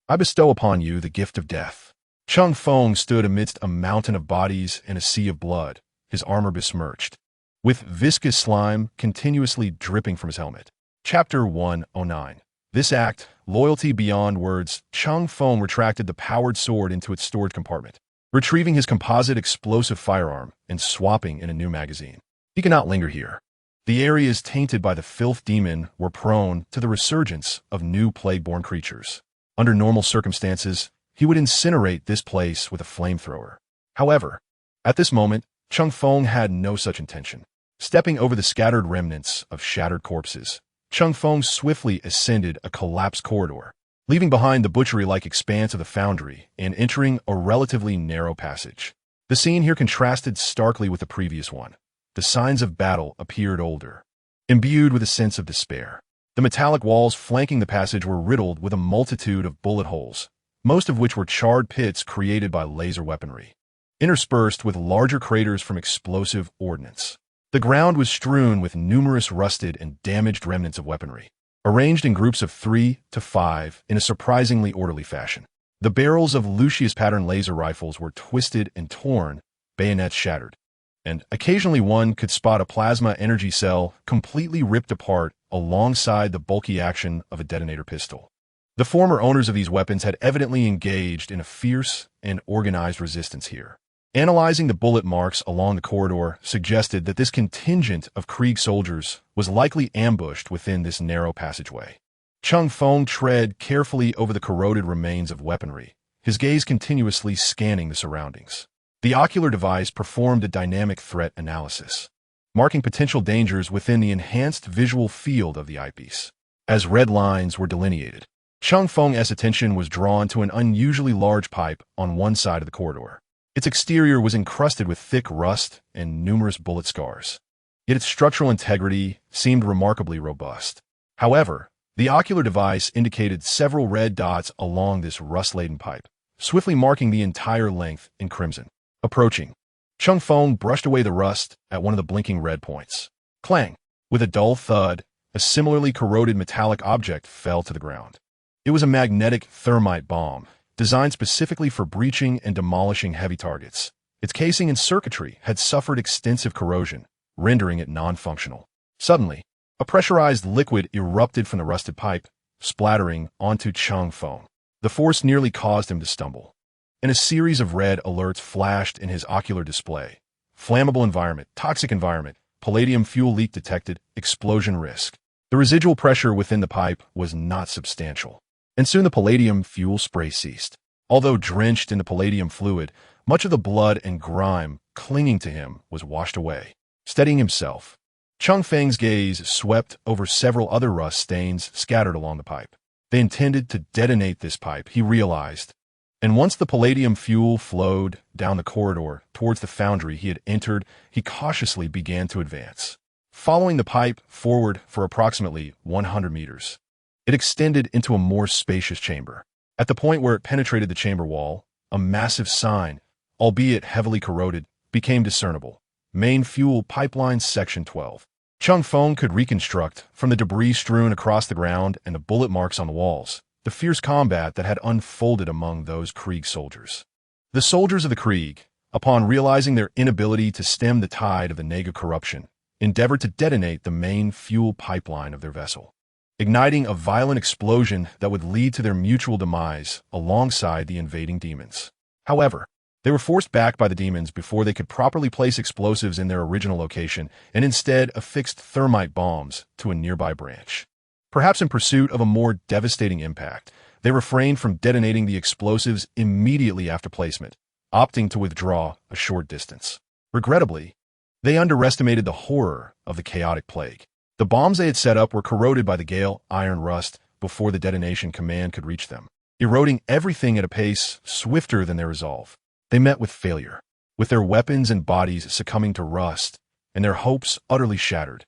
I bestow upon you the gift of death. Cheng Feng stood amidst a mountain of bodies and a sea of blood, his armor besmirched, with viscous slime continuously dripping from his helmet. Chapter 109. This act, loyalty beyond words. Cheng Feng retracted the powered sword into its storage compartment, retrieving his composite explosive firearm and swapping in a new magazine. He cannot linger here. The areas tainted by the filth demon were prone to the resurgence of new plague-borne creatures. Under normal circumstances, he would incinerate this place with a flamethrower. However, at this moment, Cheng Feng had no such intention. Stepping over the scattered remnants of shattered corpses, Cheng Feng swiftly ascended a collapsed corridor, leaving behind the butchery-like expanse of the foundry and entering a relatively narrow passage. The scene here contrasted starkly with the previous one. The signs of battle appeared older, imbued with a sense of despair. The metallic walls flanking the passage were riddled with a multitude of bullet holes, most of which were charred pits created by laser weaponry, interspersed with larger craters from explosive ordnance. The ground was strewn with numerous rusted and damaged remnants of weaponry, arranged in groups of 3 to 5 in a surprisingly orderly fashion. The barrels of Lucius-pattern laser rifles were twisted and torn, bayonets shattered, and occasionally one could spot a plasma energy cell completely ripped apart alongside the bulky action of a detonator pistol. The former owners of these weapons had evidently engaged in a fierce and organized resistance here. Analyzing the bullet marks along the corridor suggested that this contingent of Krieg soldiers was likely ambushed within this narrow passageway. Cheng Feng tread carefully over the corroded remains of weaponry, his gaze continuously scanning the surroundings. The ocular device performed a dynamic threat analysis, marking potential dangers within the enhanced visual field of the eyepiece. As red lines were delineated, Cheng Feng's attention was drawn to an unusually large pipe on one side of the corridor. Its exterior was encrusted with thick rust and numerous bullet scars, yet its structural integrity seemed remarkably robust. However, the ocular device indicated several red dots along this rust-laden pipe, swiftly marking the entire length in crimson. Approaching, Cheng Feng brushed away the rust at one of the blinking red points. Clang! With a dull thud, a similarly corroded metallic object fell to the ground. It was a magnetic thermite bomb, designed specifically for breaching and demolishing heavy targets. Its casing and circuitry had suffered extensive corrosion, rendering it non-functional. Suddenly, a pressurized liquid erupted from the rusted pipe, splattering onto Cheng Feng. The force nearly caused him to stumble, and a series of red alerts flashed in his ocular display. Flammable environment, toxic environment, palladium fuel leak detected, explosion risk. The residual pressure within the pipe was not substantial, and soon the palladium fuel spray ceased. Although drenched in the palladium fluid, much of the blood and grime clinging to him was washed away. Steadying himself, Cheng Feng's gaze swept over several other rust stains scattered along the pipe. They intended to detonate this pipe, he realized, and once the palladium fuel flowed down the corridor towards the foundry he had entered, he cautiously began to advance. Following the pipe forward for approximately 100 meters, it extended into a more spacious chamber. At the point where it penetrated the chamber wall, a massive sign, albeit heavily corroded, became discernible. Main Fuel Pipeline Section 12. Cheng Feng could reconstruct, from the debris strewn across the ground and the bullet marks on the walls, the fierce combat that had unfolded among those Krieg soldiers. The soldiers of the Krieg, upon realizing their inability to stem the tide of the Naga corruption, endeavored to detonate the main fuel pipeline of their vessel, igniting a violent explosion that would lead to their mutual demise alongside the invading demons. However, they were forced back by the demons before they could properly place explosives in their original location and instead affixed thermite bombs to a nearby branch. Perhaps in pursuit of a more devastating impact, they refrained from detonating the explosives immediately after placement, opting to withdraw a short distance. Regrettably, they underestimated the horror of the chaotic plague. The bombs they had set up were corroded by the gale iron rust before the detonation command could reach them, eroding everything at a pace swifter than their resolve. They met with failure, with their weapons and bodies succumbing to rust and their hopes utterly shattered.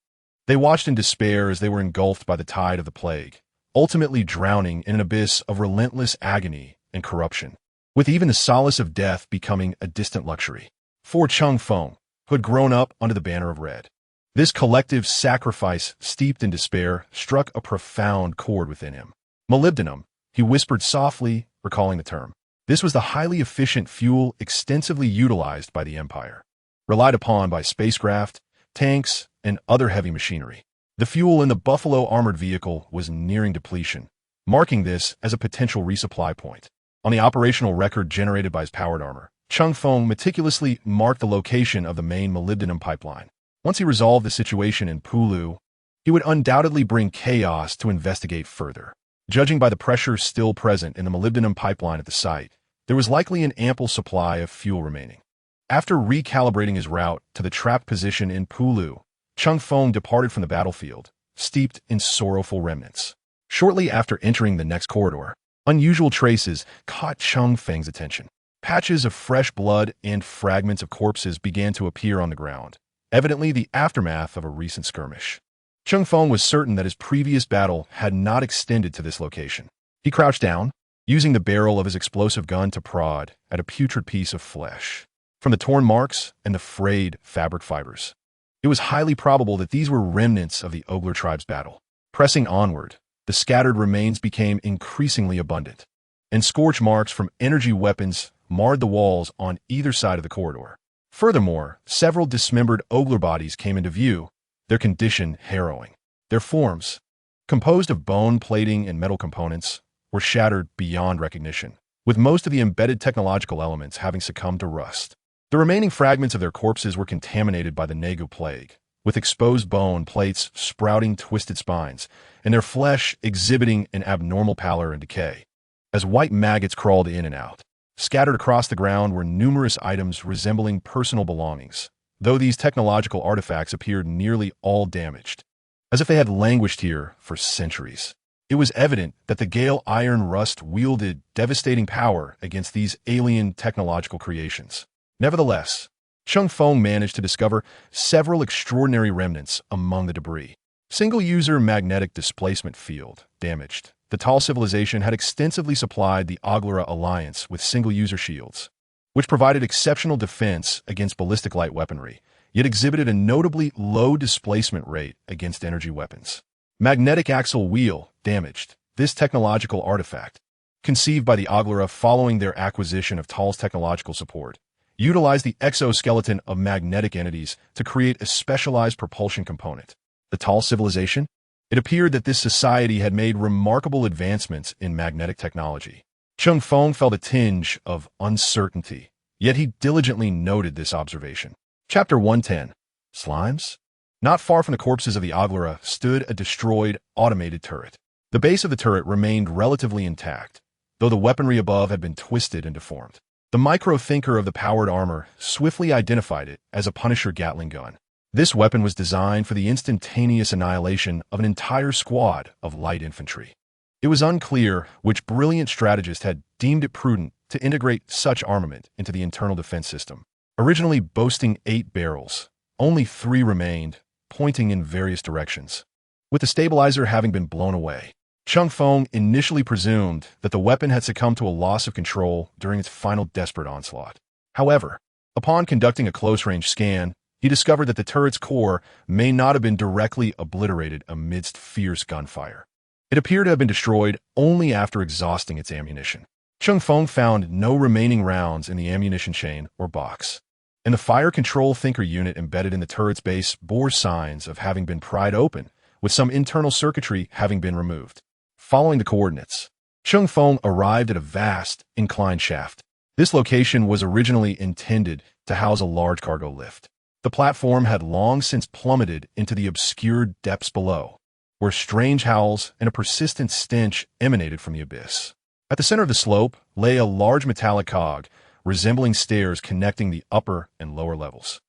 They watched in despair as they were engulfed by the tide of the plague, ultimately drowning in an abyss of relentless agony and corruption, with even the solace of death becoming a distant luxury. For Cheng Feng, who had grown up under the banner of red, this collective sacrifice, steeped in despair, struck a profound chord within him. Molybdenum, he whispered softly, recalling the term. This was the highly efficient fuel extensively utilized by the Empire, relied upon by spacecraft, tanks, and other heavy machinery. The fuel in the Buffalo armored vehicle was nearing depletion, marking this as a potential resupply point. On the operational record generated by his powered armor, Cheng Feng meticulously marked the location of the main molybdenum pipeline. Once he resolved the situation in Pulu, he would undoubtedly bring chaos to investigate further. Judging by the pressure still present in the molybdenum pipeline at the site, there was likely an ample supply of fuel remaining. After recalibrating his route to the trapped position in Pulu, Cheng Feng departed from the battlefield, steeped in sorrowful remnants. Shortly after entering the next corridor, unusual traces caught Cheng Feng's attention. Patches of fresh blood and fragments of corpses began to appear on the ground, evidently the aftermath of a recent skirmish. Cheng Feng was certain that his previous battle had not extended to this location. He crouched down, using the barrel of his explosive gun to prod at a putrid piece of flesh. From the torn marks and the frayed fabric fibers, It was highly probable that these were remnants of the Ogler tribe's battle. Pressing onward, the scattered remains became increasingly abundant, and scorch marks from energy weapons marred the walls on either side of the corridor. Furthermore, several dismembered Ogler bodies came into view, their condition harrowing. Their forms, composed of bone plating and metal components, were shattered beyond recognition, with most of the embedded technological elements having succumbed to rust. The remaining fragments of their corpses were contaminated by the Nagu plague, with exposed bone plates sprouting twisted spines, and their flesh exhibiting an abnormal pallor and decay. As white maggots crawled in and out, scattered across the ground were numerous items resembling personal belongings, though these technological artifacts appeared nearly all damaged, as if they had languished here for centuries. It was evident that the Gale iron rust wielded devastating power against these alien technological creations. Nevertheless, Cheng Feng managed to discover several extraordinary remnants among the debris. Single-user magnetic displacement field damaged. The Tal civilization had extensively supplied the Oglera alliance with single-user shields, which provided exceptional defense against ballistic light weaponry, yet exhibited a notably low displacement rate against energy weapons. Magnetic axle wheel damaged. This technological artifact, conceived by the Oglera following their acquisition of Tal's technological support, utilized the exoskeleton of magnetic entities to create a specialized propulsion component. The Tal civilization? It appeared that this society had made remarkable advancements in magnetic technology. Cheng Feng felt a tinge of uncertainty, yet he diligently noted this observation. Chapter 110. Slimes? Not far from the corpses of the Oglera stood a destroyed, automated turret. The base of the turret remained relatively intact, though the weaponry above had been twisted and deformed. The micro-thinker of the powered armor swiftly identified it as a Punisher Gatling gun. This weapon was designed for the instantaneous annihilation of an entire squad of light infantry. It was unclear which brilliant strategist had deemed it prudent to integrate such armament into the internal defense system. Originally boasting 8 barrels, only 3 remained, pointing in various directions. With the stabilizer having been blown away, Cheng Feng initially presumed that the weapon had succumbed to a loss of control during its final desperate onslaught. However, upon conducting a close-range scan, he discovered that the turret's core may not have been directly obliterated amidst fierce gunfire. It appeared to have been destroyed only after exhausting its ammunition. Cheng Feng found no remaining rounds in the ammunition chain or box, and the fire control thinker unit embedded in the turret's base bore signs of having been pried open, with some internal circuitry having been removed. Following the coordinates, Cheng Feng arrived at a vast, inclined shaft. This location was originally intended to house a large cargo lift. The platform had long since plummeted into the obscured depths below, where strange howls and a persistent stench emanated from the abyss. At the center of the slope lay a large metallic cog, resembling stairs connecting the upper and lower levels.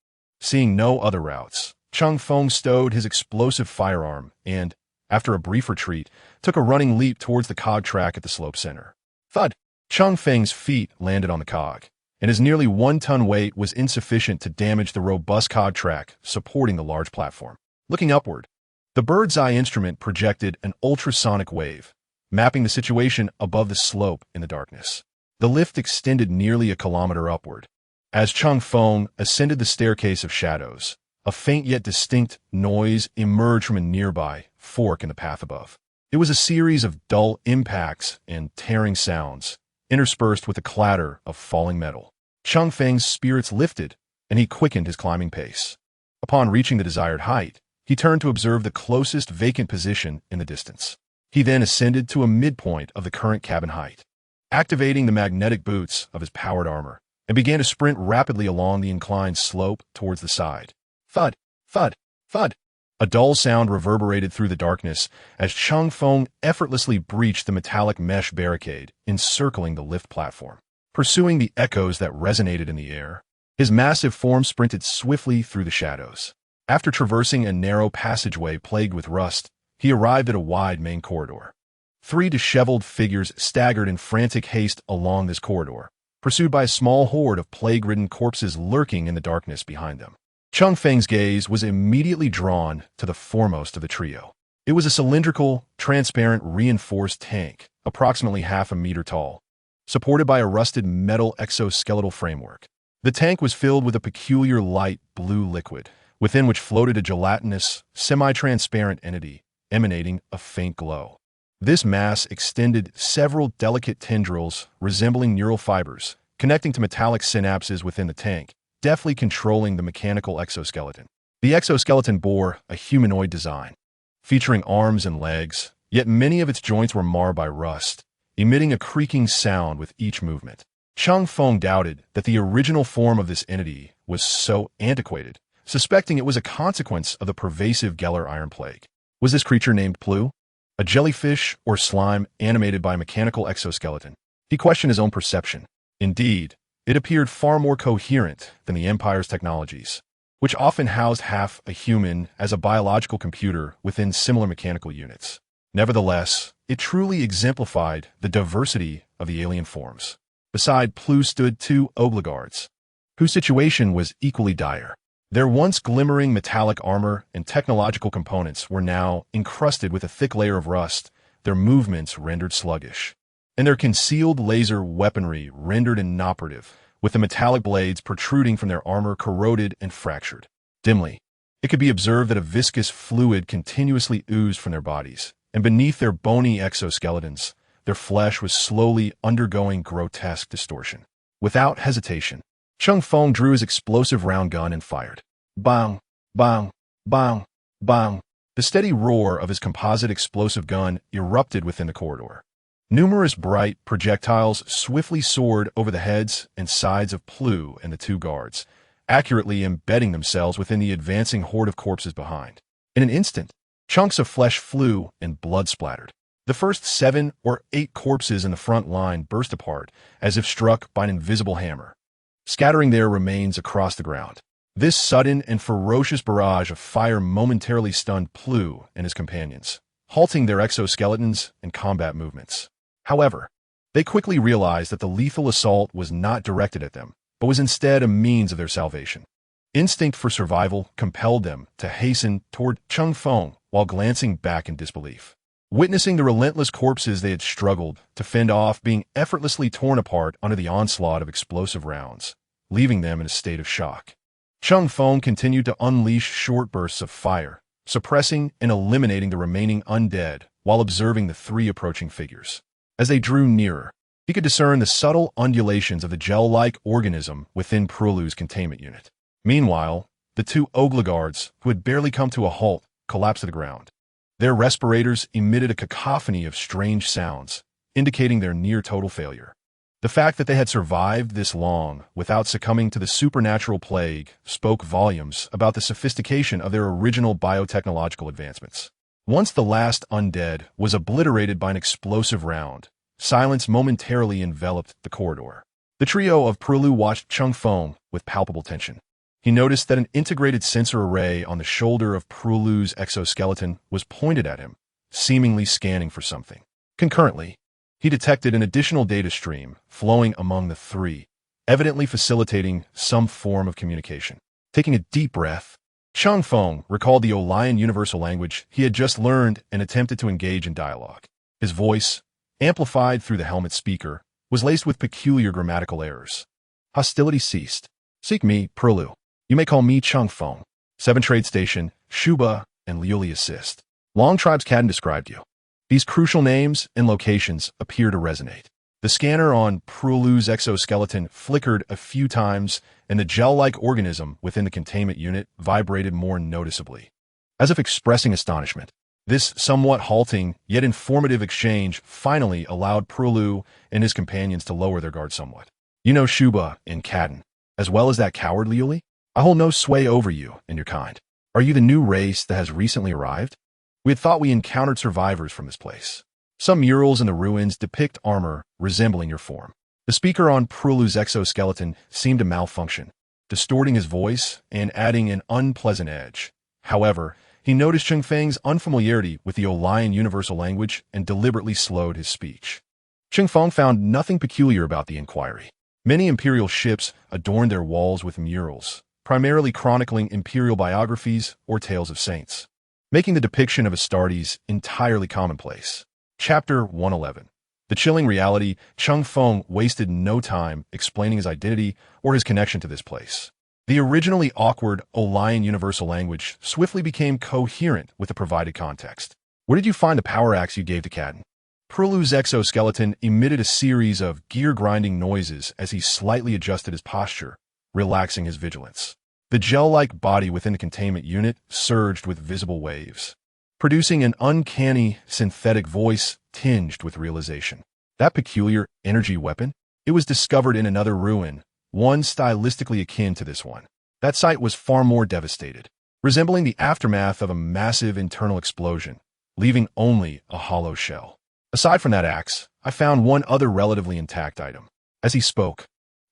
Seeing no other routes, Cheng Feng stowed his explosive firearm and, after a brief retreat, took a running leap towards the cog track at the slope center. Thud! Cheng Feng's feet landed on the cog, and his nearly 1-ton weight was insufficient to damage the robust cog track supporting the large platform. Looking upward, the bird's-eye instrument projected an ultrasonic wave, mapping the situation above the slope in the darkness. The lift extended nearly a kilometer upward. As Cheng Feng ascended the staircase of shadows, a faint yet distinct noise emerged from a nearby fork in the path above. It was a series of dull impacts and tearing sounds, interspersed with the clatter of falling metal. Cheng Feng's spirits lifted, and he quickened his climbing pace. Upon reaching the desired height, he turned to observe the closest vacant position in the distance. He then ascended to a midpoint of the current cabin height, activating the magnetic boots of his powered armor, and began to sprint rapidly along the inclined slope towards the side. Thud, thud, thud. A dull sound reverberated through the darkness as Cheng Feng effortlessly breached the metallic mesh barricade encircling the lift platform. Pursuing the echoes that resonated in the air, his massive form sprinted swiftly through the shadows. After traversing a narrow passageway plagued with rust, he arrived at a wide main corridor. 3 disheveled figures staggered in frantic haste along this corridor, pursued by a small horde of plague-ridden corpses lurking in the darkness behind them. Cheng Feng's gaze was immediately drawn to the foremost of the trio. It was a cylindrical, transparent, reinforced tank, approximately half a meter tall, supported by a rusted metal exoskeletal framework. The tank was filled with a peculiar light blue liquid, within which floated a gelatinous, semi-transparent entity emanating a faint glow. This mass extended several delicate tendrils resembling neural fibers, connecting to metallic synapses within the tank, deftly controlling the mechanical exoskeleton. The exoskeleton bore a humanoid design, featuring arms and legs, yet many of its joints were marred by rust, emitting a creaking sound with each movement. Cheng Feng doubted that the original form of this entity was so antiquated, suspecting it was a consequence of the pervasive Geller iron plague. Was this creature named Plu? A jellyfish or slime animated by a mechanical exoskeleton? He questioned his own perception. Indeed, it appeared far more coherent than the Empire's technologies, which often housed half a human as a biological computer within similar mechanical units. Nevertheless, it truly exemplified the diversity of the alien forms. Beside Plu stood two obligards, whose situation was equally dire. Their once glimmering metallic armor and technological components were now encrusted with a thick layer of rust, their movements rendered sluggish, and their concealed laser weaponry rendered inoperative, with the metallic blades protruding from their armor corroded and fractured. Dimly, it could be observed that a viscous fluid continuously oozed from their bodies, and beneath their bony exoskeletons, their flesh was slowly undergoing grotesque distortion. Without hesitation, Cheng Feng drew his explosive round gun and fired. Bang, bang, bang, bang. The steady roar of his composite explosive gun erupted within the corridor. Numerous bright projectiles swiftly soared over the heads and sides of Plu and the two guards, accurately embedding themselves within the advancing horde of corpses behind. In an instant, chunks of flesh flew and blood splattered. The first 7 or 8 corpses in the front line burst apart as if struck by an invisible hammer, scattering their remains across the ground. This sudden and ferocious barrage of fire momentarily stunned Plu and his companions, halting their exoskeletons and combat movements. However, they quickly realized that the lethal assault was not directed at them, but was instead a means of their salvation. Instinct for survival compelled them to hasten toward Cheng Feng while glancing back in disbelief, witnessing the relentless corpses they had struggled to fend off being effortlessly torn apart under the onslaught of explosive rounds, leaving them in a state of shock. Cheng Feng continued to unleash short bursts of fire, suppressing and eliminating the remaining undead while observing the 3 approaching figures. As they drew nearer, he could discern the subtle undulations of the gel-like organism within Prulu's containment unit. Meanwhile, the 2 obligards, who had barely come to a halt, collapsed to the ground. Their respirators emitted a cacophony of strange sounds, indicating their near-total failure. The fact that they had survived this long without succumbing to the supernatural plague spoke volumes about the sophistication of their original biotechnological advancements. Once the last undead was obliterated by an explosive round, silence momentarily enveloped the corridor. The trio of Purlu watched Cheng Feng with palpable tension. He noticed that an integrated sensor array on the shoulder of Prulu's exoskeleton was pointed at him, seemingly scanning for something. Concurrently, he detected an additional data stream flowing among the 3, evidently facilitating some form of communication. Taking a deep breath, Cheng Feng recalled the Olian universal language he had just learned and attempted to engage in dialogue. His voice, amplified through the helmet speaker, was laced with peculiar grammatical errors. Hostility ceased. Seek me, Purlu. You may call me Cheng Feng. 7 Trade Station, Shuba, and Liuli assist. Long Tribe's Cadden described you. These crucial names and locations appear to resonate. The scanner on Prulu's exoskeleton flickered a few times, and the gel-like organism within the containment unit vibrated more noticeably, as if expressing astonishment. This somewhat halting, yet informative exchange finally allowed Purlu and his companions to lower their guard somewhat. You know Shuba and Cadden, as well as that coward Liuli? I hold no sway over you and your kind. Are you the new race that has recently arrived? We had thought we encountered survivors from this place. Some murals in the ruins depict armor resembling your form. The speaker on Prulu's exoskeleton seemed to malfunction, distorting his voice and adding an unpleasant edge. However, he noticed Cheng Feng's unfamiliarity with the Olian universal language and deliberately slowed his speech. Cheng Feng found nothing peculiar about the inquiry. Many Imperial ships adorned their walls with murals, primarily chronicling Imperial biographies or tales of saints, making the depiction of Astartes entirely commonplace. Chapter 111. The chilling reality. Cheng Feng wasted no time explaining his identity or his connection to this place. The originally awkward Olian universal language swiftly became coherent with the provided context. Where did you find the power axe you gave to Cadden? Purlu's exoskeleton emitted a series of gear-grinding noises as he slightly adjusted his posture, relaxing his vigilance. The gel-like body within the containment unit surged with visible waves, producing an uncanny, synthetic voice tinged with realization. That peculiar energy weapon? It was discovered in another ruin, one stylistically akin to this one. That site was far more devastated, resembling the aftermath of a massive internal explosion, leaving only a hollow shell. Aside from that axe, I found one other relatively intact item. As he spoke,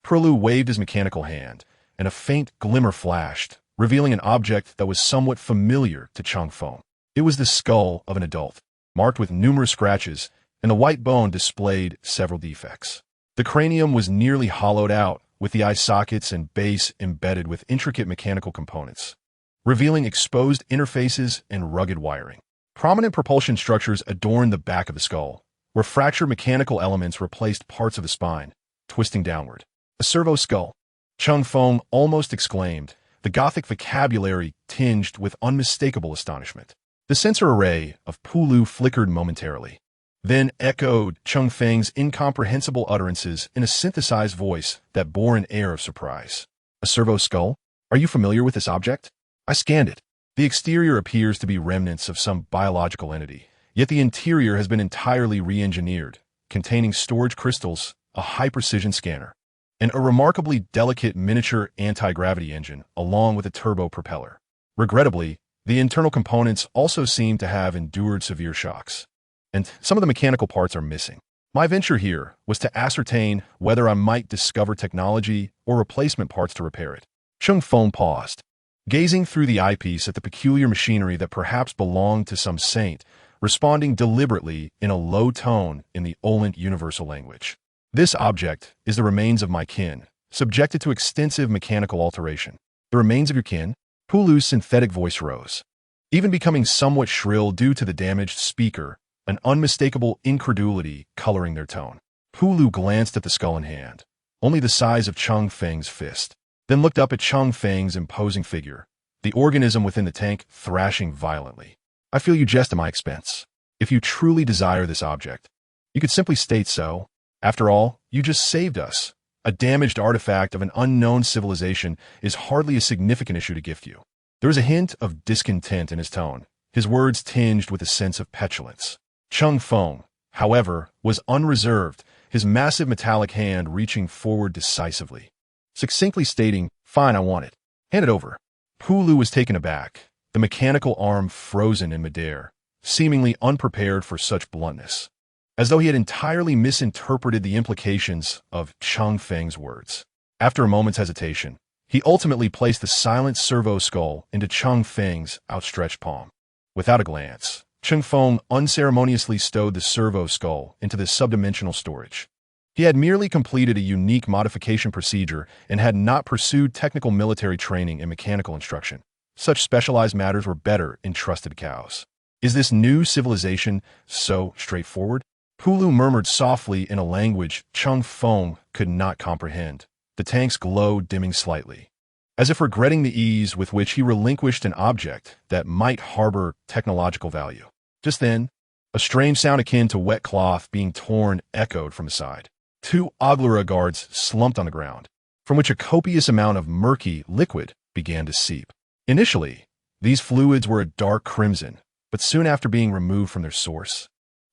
Purlu waved his mechanical hand, and a faint glimmer flashed, revealing an object that was somewhat familiar to Cheng Feng. It was the skull of an adult, marked with numerous scratches, and the white bone displayed several defects. The cranium was nearly hollowed out, with the eye sockets and base embedded with intricate mechanical components, revealing exposed interfaces and rugged wiring. Prominent propulsion structures adorned the back of the skull, where fractured mechanical elements replaced parts of the spine, twisting downward. A servo skull, Cheng Feng almost exclaimed, the Gothic vocabulary tinged with unmistakable astonishment. The sensor array of Pulu flickered momentarily, then echoed Cheng Feng's incomprehensible utterances in a synthesized voice that bore an air of surprise. A servo skull? Are you familiar with this object? I scanned it. The exterior appears to be remnants of some biological entity, yet the interior has been entirely re-engineered, containing storage crystals, a high-precision scanner, and a remarkably delicate miniature anti-gravity engine along with a turbo propeller. Regrettably, the internal components also seem to have endured severe shocks, and some of the mechanical parts are missing. My venture here was to ascertain whether I might discover technology or replacement parts to repair it. Cheng Feng paused, gazing through the eyepiece at the peculiar machinery that perhaps belonged to some saint, responding deliberately in a low tone in the Olent universal language. This object is the remains of my kin, subjected to extensive mechanical alteration. The remains of your kin? Pulu's synthetic voice rose, even becoming somewhat shrill due to the damaged speaker, an unmistakable incredulity coloring their tone. Pulu glanced at the skull in hand, only the size of Cheng Feng's fist, then looked up at Cheng Feng's imposing figure, the organism within the tank thrashing violently. I feel you jest at my expense. If you truly desire this object, you could simply state so. After all, you just saved us. A damaged artifact of an unknown civilization is hardly a significant issue to gift you. There was a hint of discontent in his tone, his words tinged with a sense of petulance. Cheng Feng, however, was unreserved, his massive metallic hand reaching forward decisively, succinctly stating, "Fine, I want it. Hand it over." Pulu was taken aback, the mechanical arm frozen in midair, seemingly unprepared for such bluntness, as though he had entirely misinterpreted the implications of Cheng Feng's words. After a moment's hesitation, he ultimately placed the silent servo skull into Cheng Feng's outstretched palm. Without a glance, Cheng Feng unceremoniously stowed the servo skull into the subdimensional storage. He had merely completed a unique modification procedure and had not pursued technical military training and mechanical instruction. Such specialized matters were better entrusted cows. Is this new civilization so straightforward? Pulu murmured softly in a language Cheng Feng could not comprehend, the tank's glow dimming slightly, as if regretting the ease with which he relinquished an object that might harbor technological value. Just then, a strange sound akin to wet cloth being torn echoed from the side. Two Oglara guards slumped on the ground, from which a copious amount of murky liquid began to seep. Initially, these fluids were a dark crimson, but soon after being removed from their source,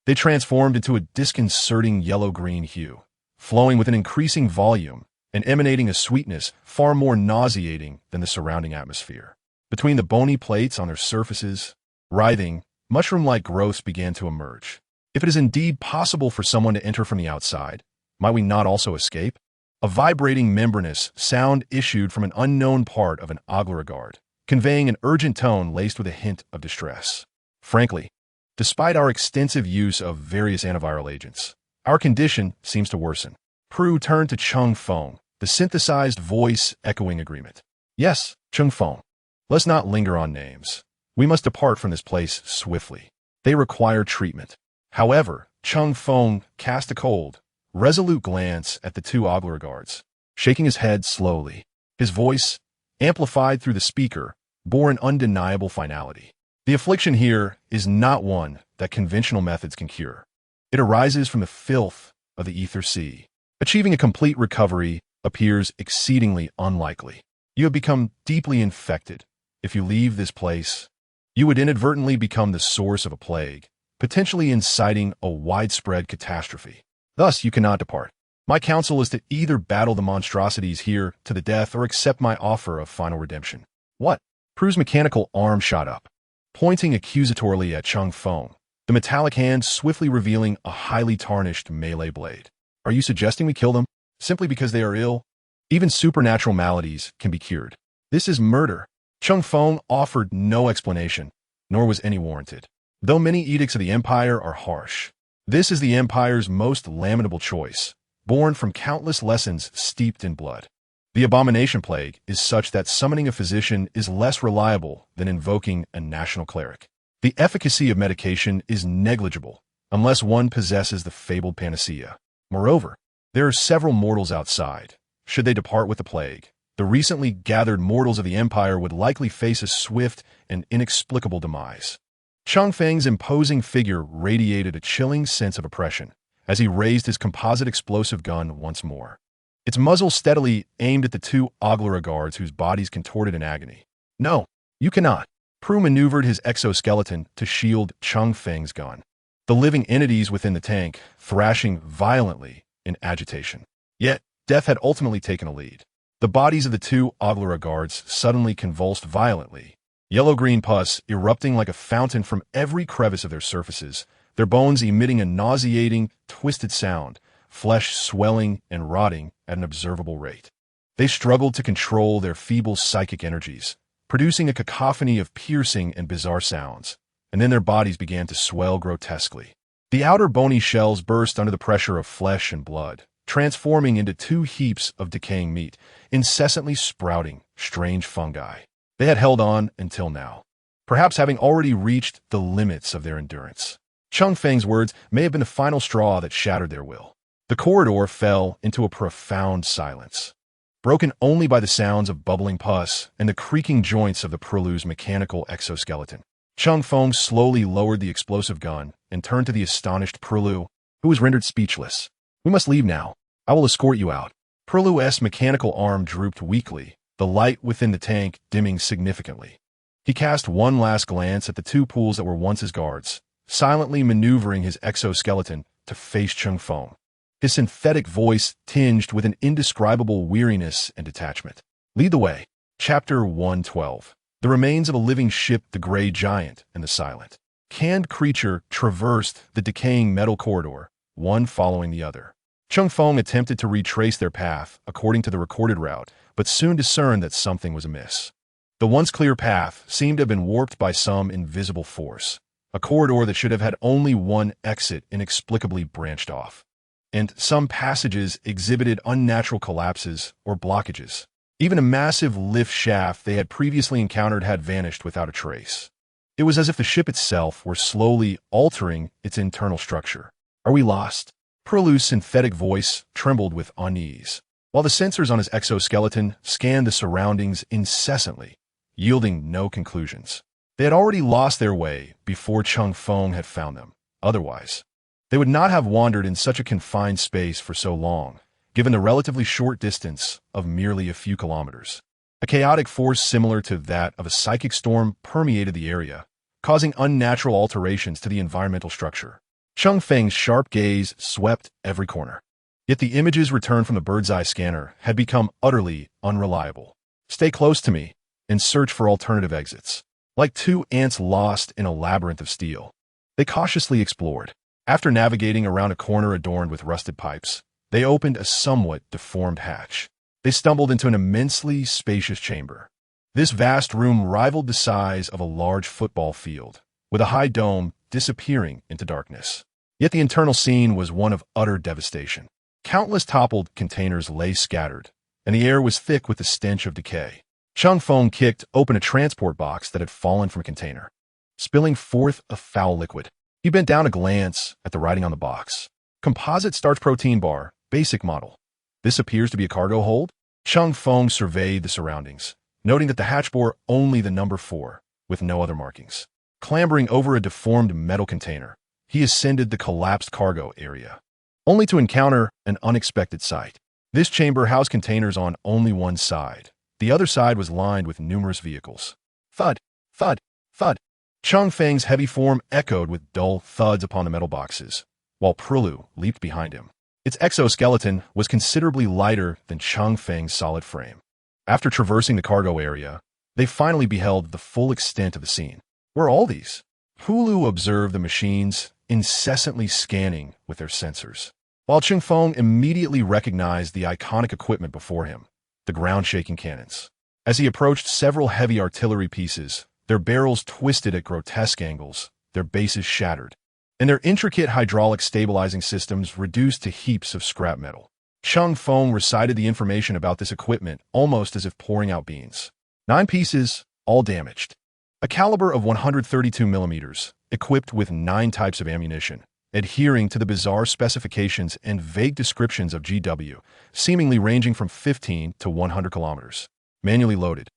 they transformed into a disconcerting yellow-green hue, flowing with an increasing volume and emanating a sweetness far more nauseating than the surrounding atmosphere. Between the bony plates on their surfaces, writhing, mushroom-like growths began to emerge. If it is indeed possible for someone to enter from the outside, might we not also escape? A vibrating membranous sound issued from an unknown part of an Oglara guard, conveying an urgent tone laced with a hint of distress. Frankly, despite our extensive use of various antiviral agents, our condition seems to worsen. Pru turned to Cheng Feng, the synthesized voice echoing agreement. Yes, Cheng Feng. Let's not linger on names. We must depart from this place swiftly. They require treatment. However, Cheng Feng cast a cold, resolute glance at the two Oglara guards, shaking his head slowly. His voice, amplified through the speaker, bore an undeniable finality. The affliction here is not one that conventional methods can cure. It arises from the filth of the ether sea. Achieving a complete recovery appears exceedingly unlikely. You have become deeply infected. If you leave this place, you would inadvertently become the source of a plague, potentially inciting a widespread catastrophe. Thus, you cannot depart. My counsel is to either battle the monstrosities here to the death or accept my offer of final redemption. What? Pru's mechanical arm shot up, pointing accusatorily at Cheng Feng, the metallic hand swiftly revealing a highly tarnished melee blade. Are you suggesting we kill them simply because they are ill? Even supernatural maladies can be cured. This is murder. Cheng Feng offered no explanation, nor was any warranted. Though many edicts of the Empire are harsh, this is the Empire's most lamentable choice, born from countless lessons steeped in blood. The abomination plague is such that summoning a physician is less reliable than invoking a national cleric. The efficacy of medication is negligible unless one possesses the fabled panacea. Moreover, there are several mortals outside. Should they depart with the plague, the recently gathered mortals of the Empire would likely face a swift and inexplicable demise. Cheng Feng's imposing figure radiated a chilling sense of oppression as he raised his composite explosive gun once more. Its muzzle steadily aimed at the two aquilas guards whose bodies contorted in agony. No, you cannot. Pru maneuvered his exoskeleton to shield Cheng Feng's gun. The living entities within the tank thrashing violently in agitation. Yet, death had ultimately taken a lead. The bodies of the two aquilas guards suddenly convulsed violently, yellow-green pus erupting like a fountain from every crevice of their surfaces, their bones emitting a nauseating, twisted sound, flesh swelling and rotting at an observable rate. They struggled to control their feeble psychic energies, producing a cacophony of piercing and bizarre sounds, and then their bodies began to swell grotesquely. The outer bony shells burst under the pressure of flesh and blood, transforming into two heaps of decaying meat, incessantly sprouting strange fungi. They had held on until now, perhaps having already reached the limits of their endurance. Cheng Feng's words may have been the final straw that shattered their will. The corridor fell into a profound silence, broken only by the sounds of bubbling pus and the creaking joints of the Purlu's mechanical exoskeleton. Cheng Feng slowly lowered the explosive gun and turned to the astonished Purlu, who was rendered speechless. We must leave now. I will escort you out. Purlu's mechanical arm drooped weakly, the light within the tank dimming significantly. He cast one last glance at the two pools that were once his guards, silently maneuvering his exoskeleton to face Cheng Feng, his synthetic voice tinged with an indescribable weariness and detachment. Lead the way. Chapter 112. The remains of a living ship, the Gray Giant and the Silent Canned creature traversed the decaying metal corridor, one following the other. Cheng Feng attempted to retrace their path according to the recorded route, but soon discerned that something was amiss. The once clear path seemed to have been warped by some invisible force. A corridor that should have had only one exit inexplicably branched off, and some passages exhibited unnatural collapses or blockages. Even a massive lift shaft they had previously encountered had vanished without a trace. It was as if the ship itself were slowly altering its internal structure. Are we lost? Purlu's synthetic voice trembled with unease, while the sensors on his exoskeleton scanned the surroundings incessantly, yielding no conclusions. They had already lost their way before Cheng Feng had found them. Otherwise, they would not have wandered in such a confined space for so long, given the relatively short distance of merely a few kilometers. A chaotic force similar to that of a psychic storm permeated the area, causing unnatural alterations to the environmental structure. Cheng Feng's sharp gaze swept every corner. Yet the images returned from the bird's-eye scanner had become utterly unreliable. Stay close to me and search for alternative exits. Like two ants lost in a labyrinth of steel, they cautiously explored. After navigating around a corner adorned with rusted pipes, they opened a somewhat deformed hatch. They stumbled into an immensely spacious chamber. This vast room rivaled the size of a large football field, with a high dome disappearing into darkness. Yet the internal scene was one of utter devastation. Countless toppled containers lay scattered, and the air was thick with the stench of decay. Cheng Feng kicked open a transport box that had fallen from a container, spilling forth a foul liquid. He bent down to glance at the writing on the box. Composite starch protein bar, basic model. This appears to be a cargo hold? Cheng Feng surveyed the surroundings, noting that the hatch bore only the number 4, with no other markings. Clambering over a deformed metal container, he ascended the collapsed cargo area, only to encounter an unexpected sight. This chamber housed containers on only one side. The other side was lined with numerous vehicles. Thud, thud, thud. Cheng Feng's heavy form echoed with dull thuds upon the metal boxes, while Prulu leaped behind him. Its exoskeleton was considerably lighter than Cheng Feng's solid frame. After traversing the cargo area, they finally beheld the full extent of the scene. Where are all these? Prulu observed the machines incessantly scanning with their sensors, while Cheng Feng immediately recognized the iconic equipment before him, the ground-shaking cannons. As he approached several heavy artillery pieces, their barrels twisted at grotesque angles, their bases shattered, and their intricate hydraulic stabilizing systems reduced to heaps of scrap metal. Cheng Feng recited the information about this equipment almost as if pouring out beans. 9 pieces, all damaged. A caliber of 132 millimeters, equipped with 9 types of ammunition, adhering to the bizarre specifications and vague descriptions of GW, seemingly ranging from 15 to 100 kilometers. Manually loaded.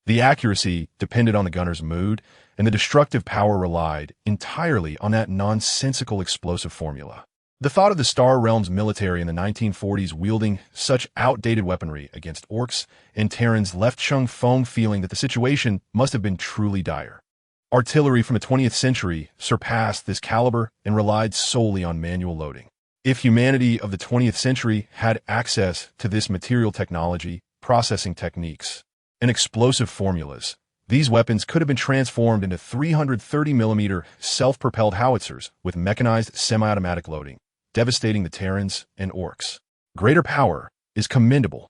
The accuracy depended on the gunner's mood, and the destructive power relied entirely on that nonsensical explosive formula. The thought of the Star Realm's military in the 1940s wielding such outdated weaponry against orcs and Terrans left Cheng Feng feeling that the situation must have been truly dire. Artillery from the 20th century surpassed this caliber and relied solely on manual loading. If humanity of the 20th century had access to this material technology, processing techniques, and explosive formulas, these weapons could have been transformed into 330mm self-propelled howitzers with mechanized semi-automatic loading, devastating the Terrans and orcs. Greater power is commendable,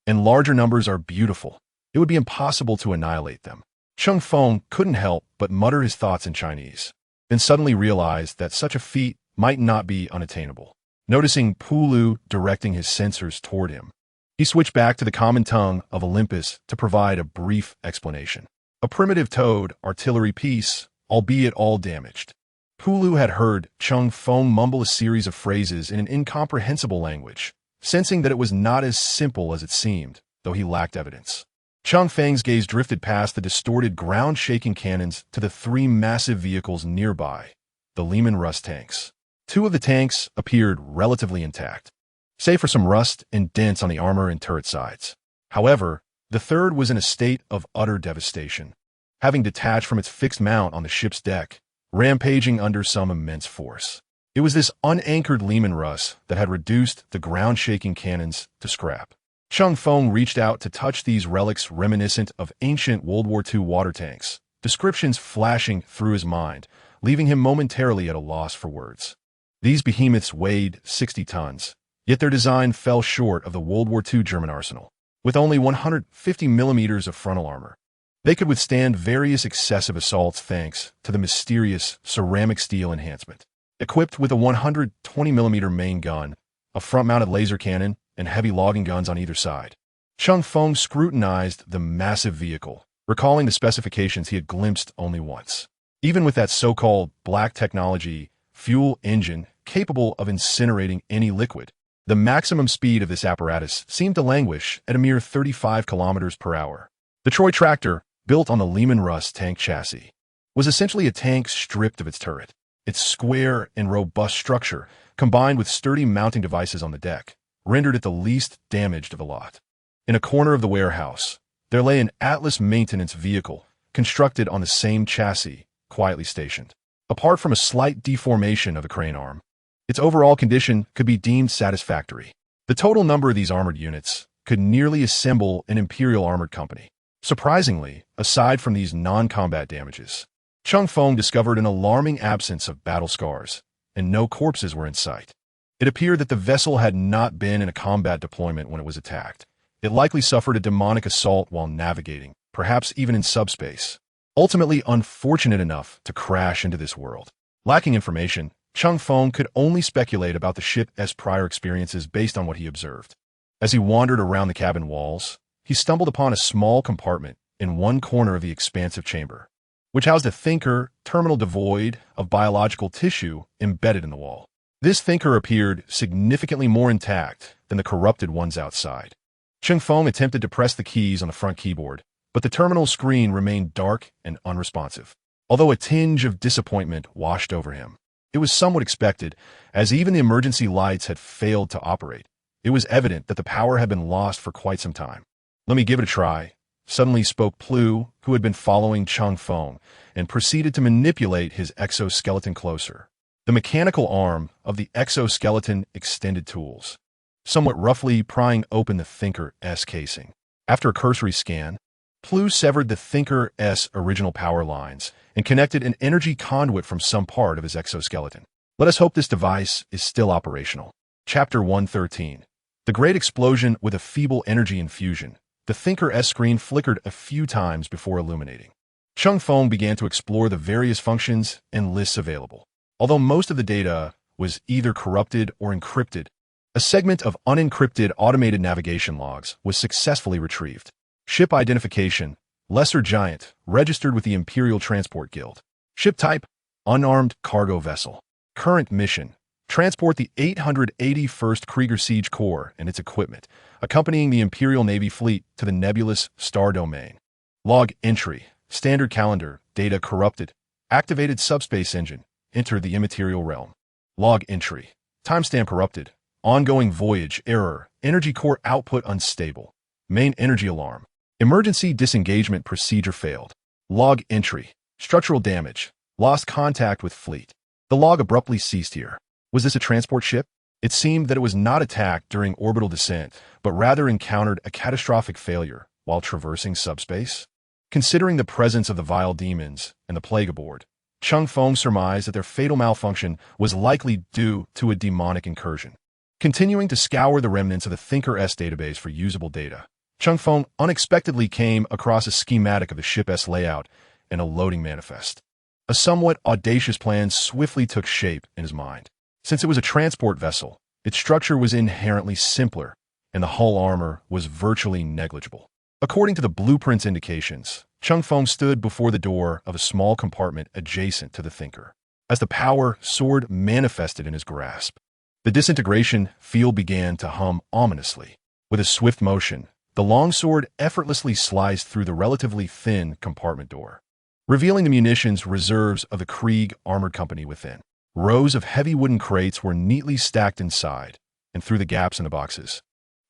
and larger numbers are beautiful. It would be impossible to annihilate them. Cheng Feng couldn't help but mutter his thoughts in Chinese, then suddenly realized that such a feat might not be unattainable. Noticing Pulu directing his sensors toward him, he switched back to the common tongue of Olympus to provide a brief explanation. A primitive towed artillery piece, albeit all damaged. Pulu had heard Cheng Feng mumble a series of phrases in an incomprehensible language, sensing that it was not as simple as it seemed, though he lacked evidence. Cheng Feng's gaze drifted past the distorted ground-shaking cannons to the 3 massive vehicles nearby, the Lehman Russ tanks. 2 of the tanks appeared relatively intact, save for some rust and dents on the armor and turret sides. However, the third was in a state of utter devastation, having detached from its fixed mount on the ship's deck, rampaging under some immense force. It was this unanchored Lehman Russ that had reduced the ground-shaking cannons to scrap. Cheng Feng reached out to touch these relics reminiscent of ancient World War II water tanks, descriptions flashing through his mind, leaving him momentarily at a loss for words. These behemoths weighed 60 tons, yet their design fell short of the World War II German arsenal. With only 150 millimeters of frontal armor, they could withstand various excessive assaults thanks to the mysterious ceramic steel enhancement. Equipped with a 120mm main gun, a front-mounted laser cannon, and heavy logging guns on either side, Cheng Feng scrutinized the massive vehicle, recalling the specifications he had glimpsed only once. Even with that so-called black technology fuel engine capable of incinerating any liquid, the maximum speed of this apparatus seemed to languish at a mere 35 kilometers per hour. The Troy tractor, built on the Lehman Russ tank chassis, was essentially a tank stripped of its turret. Its square and robust structure, combined with sturdy mounting devices on the deck, rendered it the least damaged of the lot. In a corner of the warehouse, there lay an Atlas maintenance vehicle, constructed on the same chassis, quietly stationed. Apart from a slight deformation of the crane arm, its overall condition could be deemed satisfactory. The total number of these armored units could nearly assemble an Imperial armored company. Surprisingly, aside from these non-combat damages, Cheng Feng discovered an alarming absence of battle scars, and no corpses were in sight. It appeared that the vessel had not been in a combat deployment when it was attacked. It likely suffered a demonic assault while navigating, perhaps even in subspace, ultimately unfortunate enough to crash into this world. Lacking information, Cheng Feng could only speculate about the ship's prior experiences based on what he observed. As he wandered around the cabin walls, he stumbled upon a small compartment in one corner of the expansive chamber, which housed a thinker terminal devoid of biological tissue embedded in the wall. This thinker appeared significantly more intact than the corrupted ones outside. Cheng Feng attempted to press the keys on the front keyboard, but the terminal screen remained dark and unresponsive. Although a tinge of disappointment washed over him, it was somewhat expected, as even the emergency lights had failed to operate. It was evident that the power had been lost for quite some time. "Let me give it a try," suddenly spoke Plu, who had been following Cheng Feng, and proceeded to manipulate his exoskeleton closer. The mechanical arm of the exoskeleton extended tools, somewhat roughly prying open the Thinker-S casing. After a cursory scan, Plu severed the Thinker-S original power lines and connected an energy conduit from some part of his exoskeleton. Let us hope this device is still operational. Chapter 113. The Great Explosion with a Feeble Energy Infusion. The Thinker-S screen flickered a few times before illuminating. Cheng Feng began to explore the various functions and lists available. Although most of the data was either corrupted or encrypted, a segment of unencrypted automated navigation logs was successfully retrieved. Ship identification: Lesser Giant, registered with the Imperial Transport Guild. Ship type: unarmed cargo vessel. Current mission: transport the 881st Krieger Siege Corps and its equipment, accompanying the Imperial Navy fleet to the nebulous star domain. Log entry: standard calendar, data corrupted, activated subspace engine, enter the immaterial realm. Log entry: timestamp corrupted, ongoing voyage error, energy core output unstable, main energy alarm, emergency disengagement procedure failed. Log entry: structural damage, lost contact with fleet. The log abruptly ceased here. Was this a transport ship? It seemed that it was not attacked during orbital descent, but rather encountered a catastrophic failure while traversing subspace. Considering the presence of the vile demons and the plague aboard, Cheng Feng surmised that their fatal malfunction was likely due to a demonic incursion. Continuing to scour the remnants of the Thinker-S database for usable data, Cheng Feng unexpectedly came across a schematic of the ship's layout and a loading manifest. A somewhat audacious plan swiftly took shape in his mind. Since it was a transport vessel, its structure was inherently simpler, and the hull armor was virtually negligible. According to the blueprint's indications, Cheng Feng stood before the door of a small compartment adjacent to the Thinker. As the power sword manifested in his grasp, the disintegration field began to hum ominously. With a swift motion, the longsword effortlessly sliced through the relatively thin compartment door, revealing the munitions reserves of the Krieg Armored Company within. Rows of heavy wooden crates were neatly stacked inside and through the gaps in the boxes.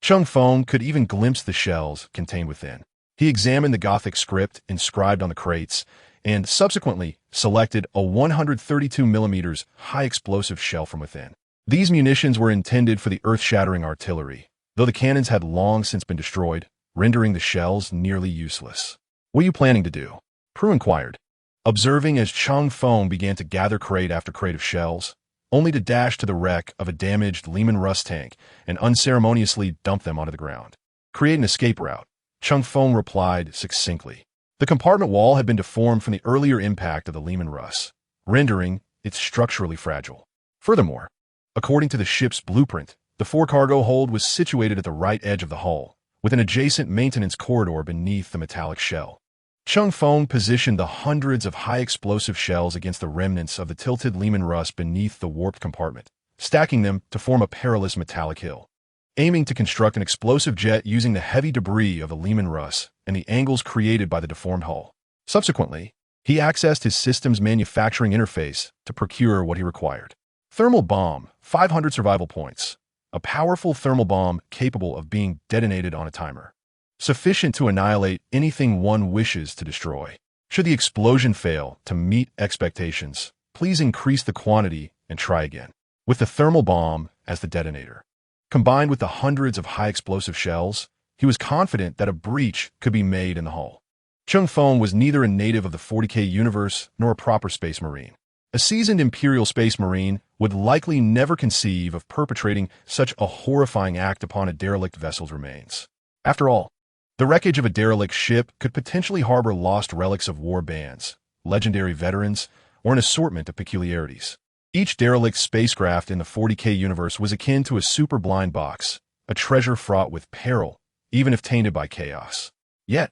Cheng Feng could even glimpse the shells contained within. He examined the Gothic script inscribed on the crates and subsequently selected a 132mm high-explosive shell from within. These munitions were intended for the earth-shattering artillery, though the cannons had long since been destroyed, rendering the shells nearly useless. "What are you planning to do?" Prue inquired, observing as Cheng Feng began to gather crate after crate of shells, only to dash to the wreck of a damaged Lehman Russ tank and unceremoniously dump them onto the ground. "Create an escape route," Cheng Feng replied succinctly. The compartment wall had been deformed from the earlier impact of the Lehman Russ, rendering it structurally fragile. Furthermore, according to the ship's blueprint, the forecargo hold was situated at the right edge of the hull, with an adjacent maintenance corridor beneath the metallic shell. Cheng Feng positioned the hundreds of high-explosive shells against the remnants of the tilted Lehman Russ beneath the warped compartment, stacking them to form a perilous metallic hill. Aiming to construct an explosive jet using the heavy debris of the Lehman Russ and the angles created by the deformed hull. Subsequently, he accessed his system's manufacturing interface to procure what he required. Thermal bomb, 500 survival points. A powerful thermal bomb capable of being detonated on a timer, sufficient to annihilate anything one wishes to destroy. Should the explosion fail to meet expectations, please increase the quantity and try again. With the thermal bomb as the detonator, combined with the hundreds of high-explosive shells, he was confident that a breach could be made in the hull. Cheng Feng was neither a native of the 40K universe nor a proper space marine. A seasoned Imperial space marine would likely never conceive of perpetrating such a horrifying act upon a derelict vessel's remains. After all, the wreckage of a derelict ship could potentially harbor lost relics of war bands, legendary veterans, or an assortment of peculiarities. Each derelict spacecraft in the 40K universe was akin to a super blind box, a treasure fraught with peril, even if tainted by chaos. Yet,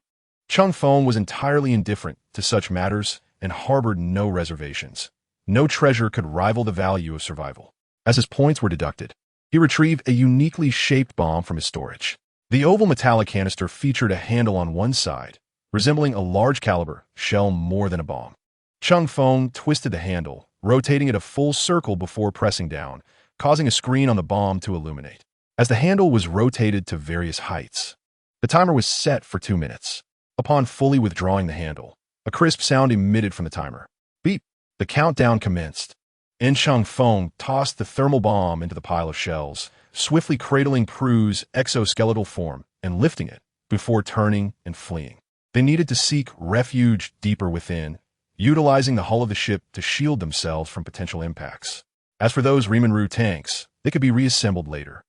Cheng Feng was entirely indifferent to such matters and harbored no reservations. No treasure could rival the value of survival. As his points were deducted, he retrieved a uniquely shaped bomb from his storage. The oval metallic canister featured a handle on one side, resembling a large caliber shell more than a bomb. Cheng Feng twisted the handle, rotating it a full circle before pressing down, causing a screen on the bomb to illuminate. As the handle was rotated to various heights, the timer was set for 2 minutes. Upon fully withdrawing the handle, a crisp sound emitted from the timer. Beep! The countdown commenced. Cheng Feng tossed the thermal bomb into the pile of shells, swiftly cradling Prue's exoskeletal form and lifting it before turning and fleeing. They needed to seek refuge deeper within, utilizing the hull of the ship to shield themselves from potential impacts. As for those Rimenru tanks, they could be reassembled later.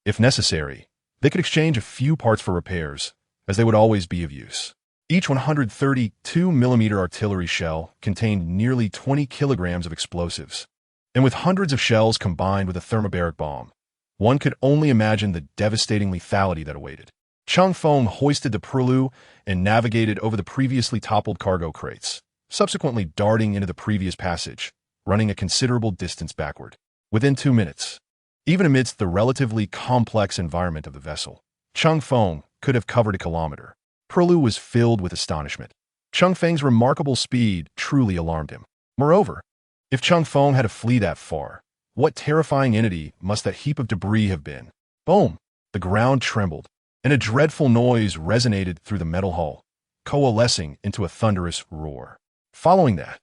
If necessary, they could exchange a few parts for repairs, as they would always be of use. Each 132mm artillery shell contained nearly 20 kilograms of explosives, and with hundreds of shells combined with a thermobaric bomb, one could only imagine the devastating lethality that awaited. Cheng Feng hoisted the Purlu and navigated over the previously toppled cargo crates, subsequently darting into the previous passage, running a considerable distance backward. Within 2 minutes, even amidst the relatively complex environment of the vessel, Cheng Feng could have covered a kilometer. Purlu was filled with astonishment. Cheng Feng's remarkable speed truly alarmed him. Moreover, if Cheng Feng had to flee that far, what terrifying entity must that heap of debris have been? Boom! The ground trembled, and a dreadful noise resonated through the metal hull, coalescing into a thunderous roar. Following that,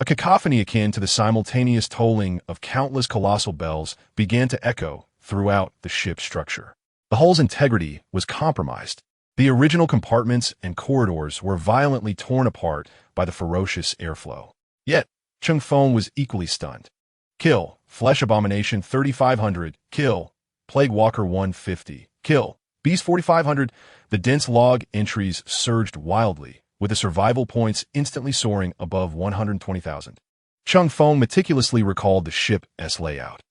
a cacophony akin to the simultaneous tolling of countless colossal bells began to echo throughout the ship's structure. The hull's integrity was compromised. The original compartments and corridors were violently torn apart by the ferocious airflow. Yet, Cheng Feng was equally stunned. Kill, Flesh Abomination 3500, kill, Plague Walker 150, kill, Beast 4500. The dense log entries surged wildly, with the survival points instantly soaring above 120,000. Cheng Feng meticulously recalled the ship's layout.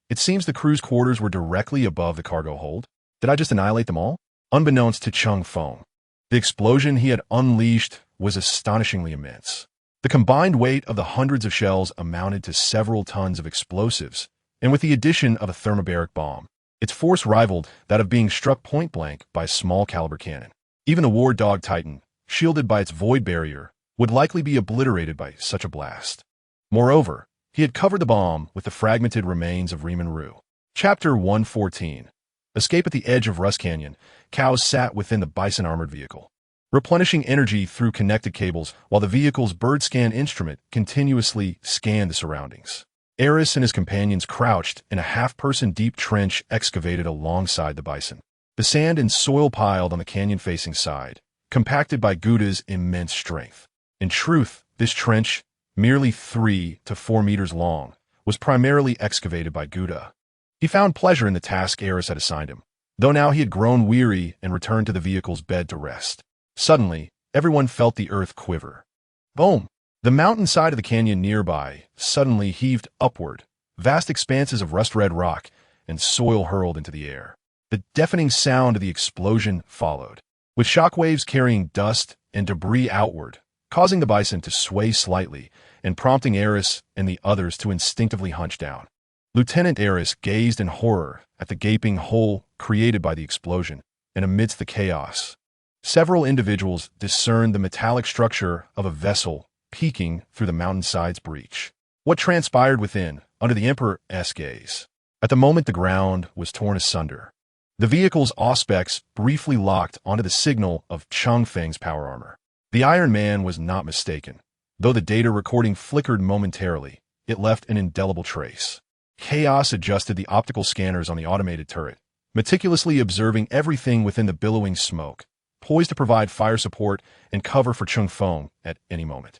It seems the crew's quarters were directly above the cargo hold. Did I just annihilate them all? Unbeknownst to Cheng Feng, the explosion he had unleashed was astonishingly immense. The combined weight of the hundreds of shells amounted to several tons of explosives, and with the addition of a thermobaric bomb, its force rivaled that of being struck point-blank by a small-caliber cannon. Even the War Dog Titan, shielded by its void barrier, would likely be obliterated by such a blast. Moreover, he had covered the bomb with the fragmented remains of Rimenru. Chapter 114. Escape at the edge of Rust Canyon. Cows sat within the Bison armored vehicle, replenishing energy through connected cables while the vehicle's bird scan instrument continuously scanned the surroundings. Eris and his companions crouched in a half-person deep trench excavated alongside the Bison. The sand and soil piled on the canyon-facing side, compacted by Gouda's immense strength. In truth, this trench, merely 3 to 4 meters long, was primarily excavated by Gouda. He found pleasure in the task Eris had assigned him, though now he had grown weary and returned to the vehicle's bed to rest. Suddenly, everyone felt the earth quiver. Boom! The mountainside of the canyon nearby suddenly heaved upward, vast expanses of rust-red rock and soil hurled into the air. The deafening sound of the explosion followed, with shockwaves carrying dust and debris outward, causing the Bison to sway slightly and prompting Eris and the others to instinctively hunch down. Lieutenant Eris gazed in horror at the gaping hole created by the explosion, and amidst the chaos, several individuals discerned the metallic structure of a vessel peeking through the mountainside's breach. What transpired within, under the Emperor's gaze? At the moment the ground was torn asunder. The vehicle's auspex briefly locked onto the signal of Cheng Feng's power armor. The Iron Man was not mistaken. Though the data recording flickered momentarily, it left an indelible trace. Chaos adjusted the optical scanners on the automated turret, meticulously observing everything within the billowing smoke, poised to provide fire support and cover for Cheng Feng at any moment.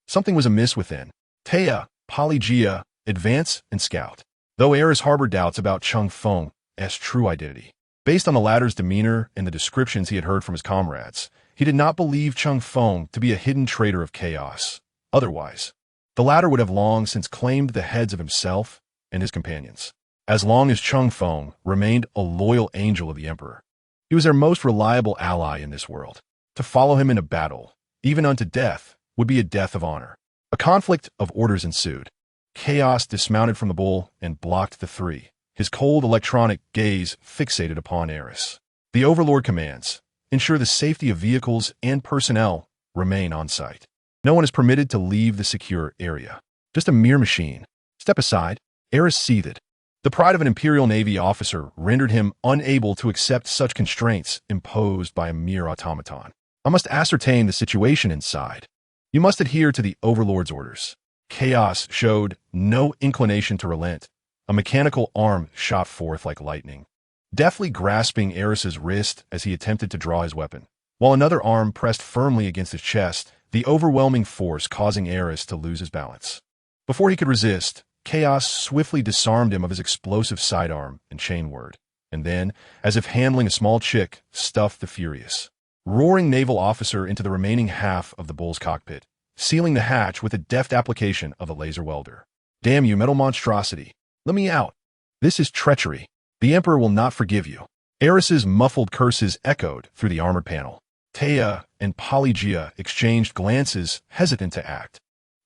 Something was amiss within. Taya, Polygia, advance, and scout. Though Eris harbored doubts about Cheng Feng's true identity, based on the latter's demeanor and the descriptions he had heard from his comrades, he did not believe Cheng Feng to be a hidden traitor of chaos. Otherwise, the latter would have long since claimed the heads of himself and his companions. As long as Cheng Feng remained a loyal angel of the Emperor, he was their most reliable ally in this world. To follow him into battle, even unto death, would be a death of honor. A conflict of orders ensued. Chaos dismounted from the bull and blocked the three, his cold electronic gaze fixated upon Eris. The Overlord commands. ensure the safety of vehicles and personnel remain on site. No one is permitted to leave the secure area. Just a mere machine. Step aside. Eris seethed. The pride of an Imperial Navy officer rendered him unable to accept such constraints imposed by a mere automaton. I must ascertain the situation inside. You must adhere to the Overlord's orders. Chaos showed no inclination to relent. A mechanical arm shot forth like lightning, deftly grasping Eris's wrist as he attempted to draw his weapon, while another arm pressed firmly against his chest, the overwhelming force causing Eris to lose his balance. Before he could resist, Chaos swiftly disarmed him of his explosive sidearm and chain word, and then, as if handling a small chick, stuffed the furious, roaring naval officer into the remaining half of the bull's cockpit, sealing the hatch with a deft application of a laser welder. Damn you, metal monstrosity! Let me out! This is treachery. The Emperor will not forgive you. Eris's muffled curses echoed through the armored panel. Taya and Polygia exchanged glances, hesitant to act.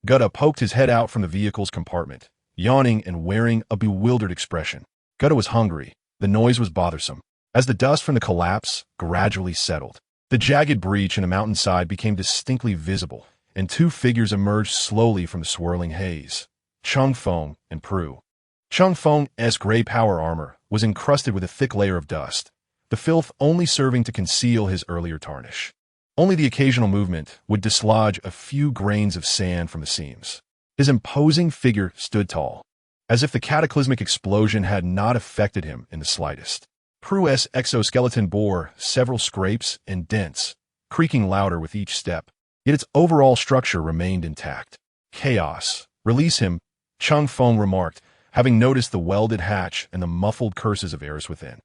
Gutta poked his head out from the vehicle's compartment, yawning and wearing a bewildered expression. Gutta was hungry. The noise was bothersome. As the dust from the collapse gradually settled, the jagged breach in the mountainside became distinctly visible, and two figures emerged slowly from the swirling haze. Cheng Feng and Prue. Cheng Feng's gray power armor was encrusted with a thick layer of dust, the filth only serving to conceal his earlier tarnish. Only the occasional movement would dislodge a few grains of sand from the seams. His imposing figure stood tall, as if the cataclysmic explosion had not affected him in the slightest. Prue's exoskeleton bore several scrapes and dents, creaking louder with each step, yet its overall structure remained intact. Chaos. Release him, Cheng Feng remarked, having noticed the welded hatch and the muffled curses of Eris within.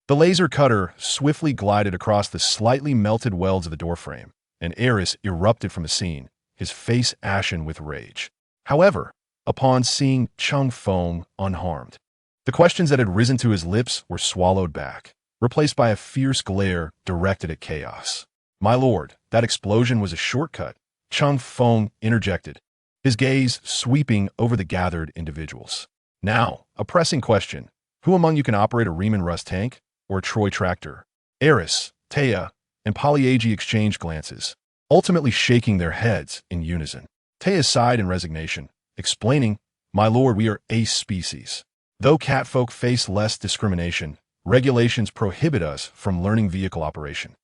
The laser cutter swiftly glided across the slightly melted welds of the doorframe, and Eris erupted from the scene, his face ashen with rage. However, upon seeing Cheng Feng unharmed, the questions that had risen to his lips were swallowed back, replaced by a fierce glare directed at Chaos. My lord, that explosion was a shortcut, Cheng Feng interjected, his gaze sweeping over the gathered individuals. Now, a pressing question. Who among you can operate a Riemann Rust tank or a Troy tractor? Eris, Taya, and Polyagi exchanged glances, ultimately shaking their heads in unison. Taya sighed in resignation, explaining, My lord, we are ace species. Though catfolk face less discrimination, regulations prohibit us from learning vehicle operation.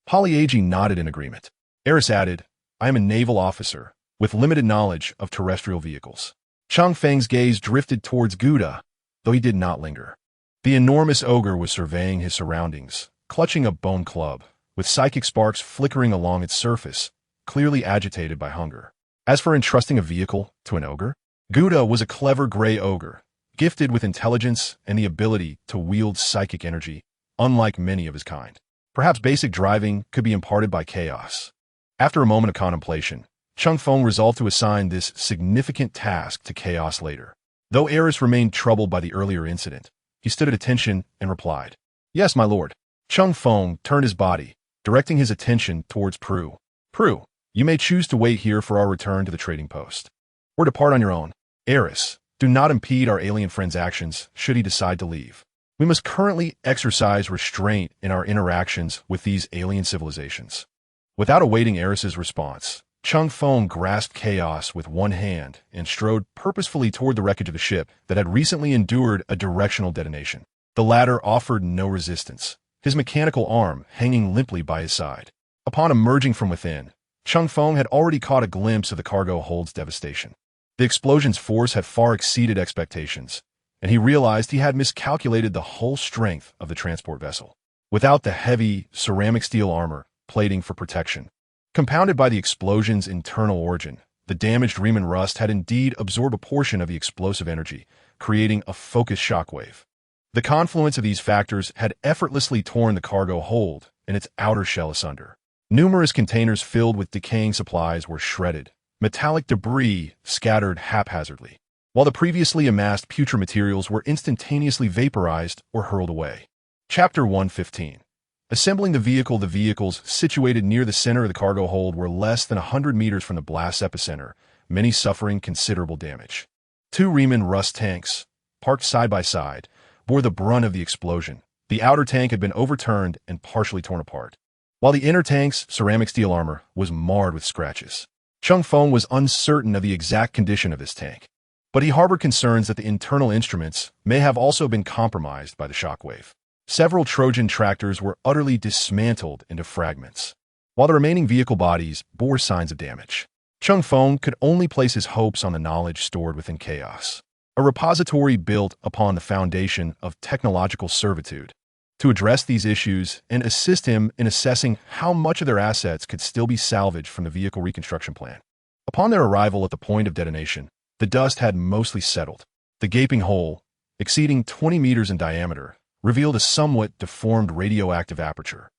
Polyagi nodded in agreement. Eris added, I am a naval officer, with limited knowledge of terrestrial vehicles. Cheng Feng's gaze drifted towards Gouda, though he did not linger. The enormous ogre was surveying his surroundings, clutching a bone club, with psychic sparks flickering along its surface, clearly agitated by hunger. As for entrusting a vehicle to an ogre, Gouda was a clever gray ogre, gifted with intelligence and the ability to wield psychic energy, unlike many of his kind. Perhaps basic driving could be imparted by Chaos. After a moment of contemplation, Cheng Feng resolved to assign this significant task to Chaos later. Though Eris remained troubled by the earlier incident, he stood at attention and replied, Yes, my lord. Cheng Feng turned his body, directing his attention towards Prue. Prue, you may choose to wait here for our return to the trading post, or depart on your own. Eris, do not impede our alien friend's actions should he decide to leave. We must currently exercise restraint in our interactions with these alien civilizations. Without awaiting Eris's response, Cheng Feng grasped Chaos with one hand and strode purposefully toward the wreckage of the ship that had recently endured a directional detonation. The latter offered no resistance, his mechanical arm hanging limply by his side. Upon emerging from within, Cheng Feng had already caught a glimpse of the cargo hold's devastation. The explosion's force had far exceeded expectations, and he realized he had miscalculated the whole strength of the transport vessel. Without the heavy ceramic steel armor plating for protection, compounded by the explosion's internal origin, the damaged Riemann Rust had indeed absorbed a portion of the explosive energy, creating a focused shockwave. The confluence of these factors had effortlessly torn the cargo hold and its outer shell asunder. Numerous containers filled with decaying supplies were shredded, metallic debris scattered haphazardly, while the previously amassed putrid materials were instantaneously vaporized or hurled away. Chapter 115. Assembling the vehicle. The vehicles situated near the center of the cargo hold were less than 100 meters from the blast's epicenter, many suffering considerable damage. Two Riemann Rust tanks, parked side by side, bore the brunt of the explosion. The outer tank had been overturned and partially torn apart. while the inner tank's ceramic steel armor was marred with scratches. Cheng Feng was uncertain of the exact condition of this tank, but he harbored concerns that the internal instruments may have also been compromised by the shockwave. Several Trojan tractors were utterly dismantled into fragments, while the remaining vehicle bodies bore signs of damage. Cheng Feng could only place his hopes on the knowledge stored within chaos, a repository built upon the foundation of technological servitude, to address these issues and assist him in assessing how much of their assets could still be salvaged from the vehicle reconstruction plan. Upon their arrival at the point of detonation, the dust had mostly settled. The gaping hole, exceeding 20 meters in diameter, revealed a somewhat deformed radioactive aperture,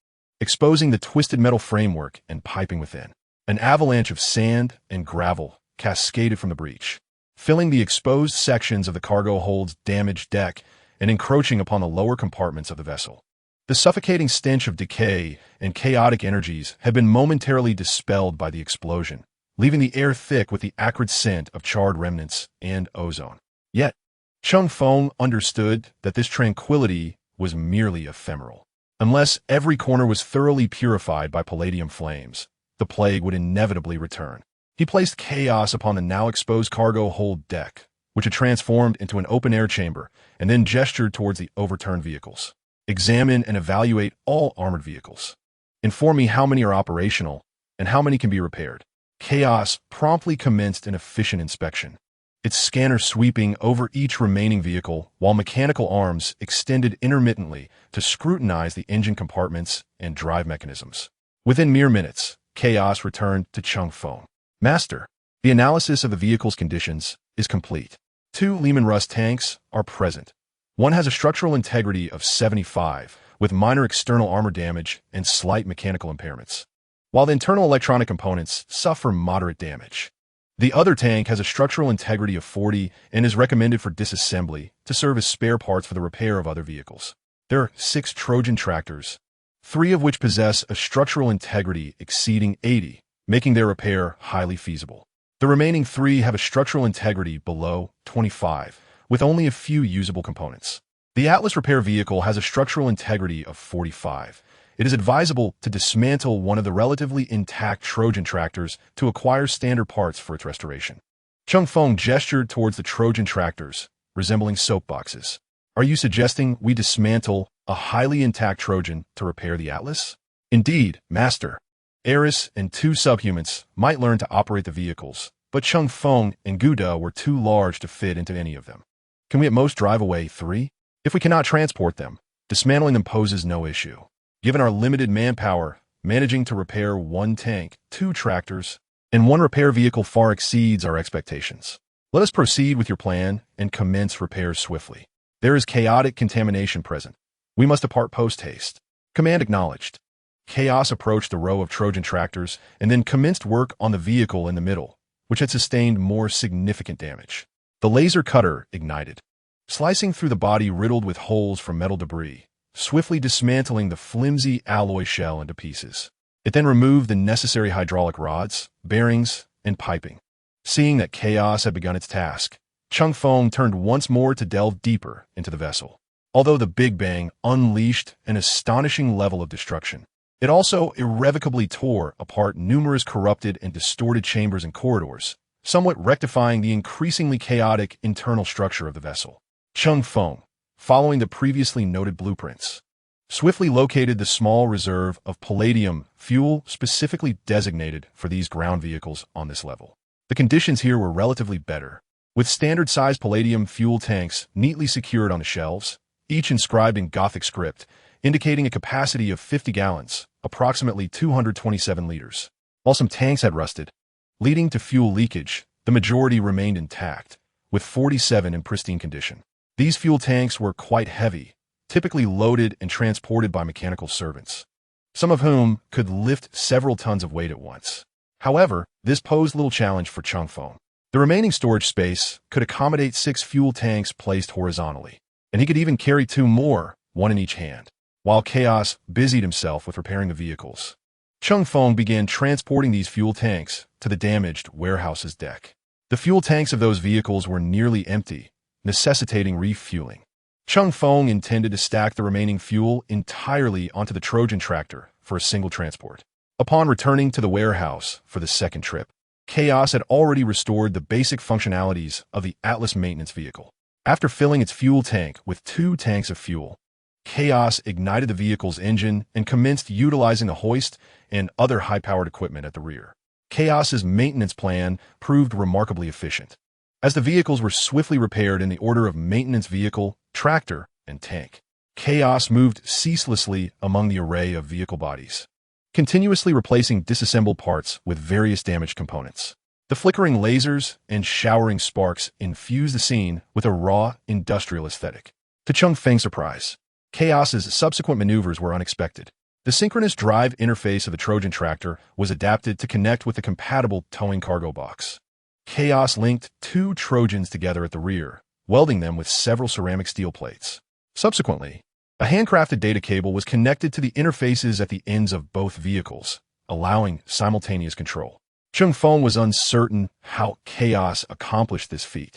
exposing the twisted metal framework and piping within. An avalanche of sand and gravel cascaded from the breach, filling the exposed sections of the cargo hold's damaged deck and encroaching upon the lower compartments of the vessel. The suffocating stench of decay and chaotic energies had been momentarily dispelled by the explosion, leaving the air thick with the acrid scent of charred remnants and ozone. Yet, Cheng Feng understood that this tranquility was merely ephemeral. Unless every corner was thoroughly purified by palladium flames, the plague would inevitably return. He placed chaos upon the now exposed cargo hold deck, which had transformed into an open-air chamber, and then gestured towards the overturned vehicles. Examine and evaluate all armored vehicles. Inform me how many are operational and how many can be repaired. Chaos promptly commenced an efficient inspection, its scanner sweeping over each remaining vehicle while mechanical arms extended intermittently to scrutinize the engine compartments and drive mechanisms. Within mere minutes, Chaos returned to Cheng Feng. Master, the analysis of the vehicle's conditions is complete. 2 Lehman Russ tanks are present. One has a structural integrity of 75, with minor external armor damage and slight mechanical impairments, while the internal electronic components suffer moderate damage. The other tank has a structural integrity of 40 and is recommended for disassembly to serve as spare parts for the repair of other vehicles. There are 6 Trojan tractors, 3 of which possess a structural integrity exceeding 80, making their repair highly feasible. The remaining 3 have a structural integrity below 25, with only a few usable components. The Atlas repair vehicle has a structural integrity of 45. It is advisable to dismantle one of the relatively intact Trojan tractors to acquire standard parts for its restoration. Cheng Feng gestured towards the Trojan tractors, resembling soapboxes. Are you suggesting we dismantle a highly intact Trojan to repair the Atlas? Indeed, Master. Eris and 2 subhumans might learn to operate the vehicles, but Cheng Feng and Guda were too large to fit into any of them. Can we at most drive away 3? If we cannot transport them, dismantling them poses no issue. Given our limited manpower, managing to repair 1 tank, 2 tractors, and 1 repair vehicle far exceeds our expectations. Let us proceed with your plan and commence repairs swiftly. There is chaotic contamination present. We must depart post-haste. Command acknowledged. Chaos approached the row of Trojan tractors and then commenced work on the vehicle in the middle, which had sustained more significant damage. The laser cutter ignited, slicing through the body riddled with holes from metal debris, swiftly dismantling the flimsy alloy shell into pieces. It then removed the necessary hydraulic rods, bearings, and piping. Seeing that chaos had begun its task, Cheng Feng turned once more to delve deeper into the vessel. Although the Big Bang unleashed an astonishing level of destruction, it also irrevocably tore apart numerous corrupted and distorted chambers and corridors, somewhat rectifying the increasingly chaotic internal structure of the vessel. Cheng Feng, following the previously noted blueprints, swiftly located the small reserve of palladium fuel specifically designated for these ground vehicles on this level. The conditions here were relatively better, with standard-sized palladium fuel tanks neatly secured on the shelves, each inscribed in Gothic script, indicating a capacity of 50 gallons, approximately 227 liters. While some tanks had rusted, leading to fuel leakage, the majority remained intact, with 47 in pristine condition. These fuel tanks were quite heavy, typically loaded and transported by mechanical servants, some of whom could lift several tons of weight at once. However, this posed little challenge for Cheng Feng. The remaining storage space could accommodate 6 fuel tanks placed horizontally, and he could even carry 2 more, 1 in each hand. While Chaos busied himself with repairing the vehicles, Cheng Feng began transporting these fuel tanks to the damaged warehouse's deck. The fuel tanks of those vehicles were nearly empty, necessitating refueling. Cheng Feng intended to stack the remaining fuel entirely onto the Trojan tractor for a single transport. Upon returning to the warehouse for the second trip, Chaos had already restored the basic functionalities of the Atlas maintenance vehicle. After filling its fuel tank with 2 tanks of fuel, Chaos ignited the vehicle's engine and commenced utilizing the hoist and other high-powered equipment at the rear. Chaos's maintenance plan proved remarkably efficient, as the vehicles were swiftly repaired in the order of maintenance vehicle, tractor, and tank. Chaos moved ceaselessly among the array of vehicle bodies, continuously replacing disassembled parts with various damaged components. The flickering lasers and showering sparks infused the scene with a raw, industrial aesthetic. To Cheng Feng's surprise, Chaos's subsequent maneuvers were unexpected. The synchronous drive interface of the Trojan tractor was adapted to connect with the compatible towing cargo box. Chaos linked 2 Trojans together at the rear, welding them with several ceramic steel plates. Subsequently, a handcrafted data cable was connected to the interfaces at the ends of both vehicles, allowing simultaneous control. Cheng Feng was uncertain how Chaos accomplished this feat,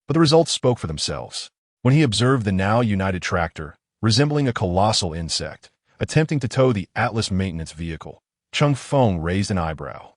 but the results spoke for themselves. When he observed the now united tractor, resembling a colossal insect, attempting to tow the Atlas maintenance vehicle, Cheng Feng raised an eyebrow.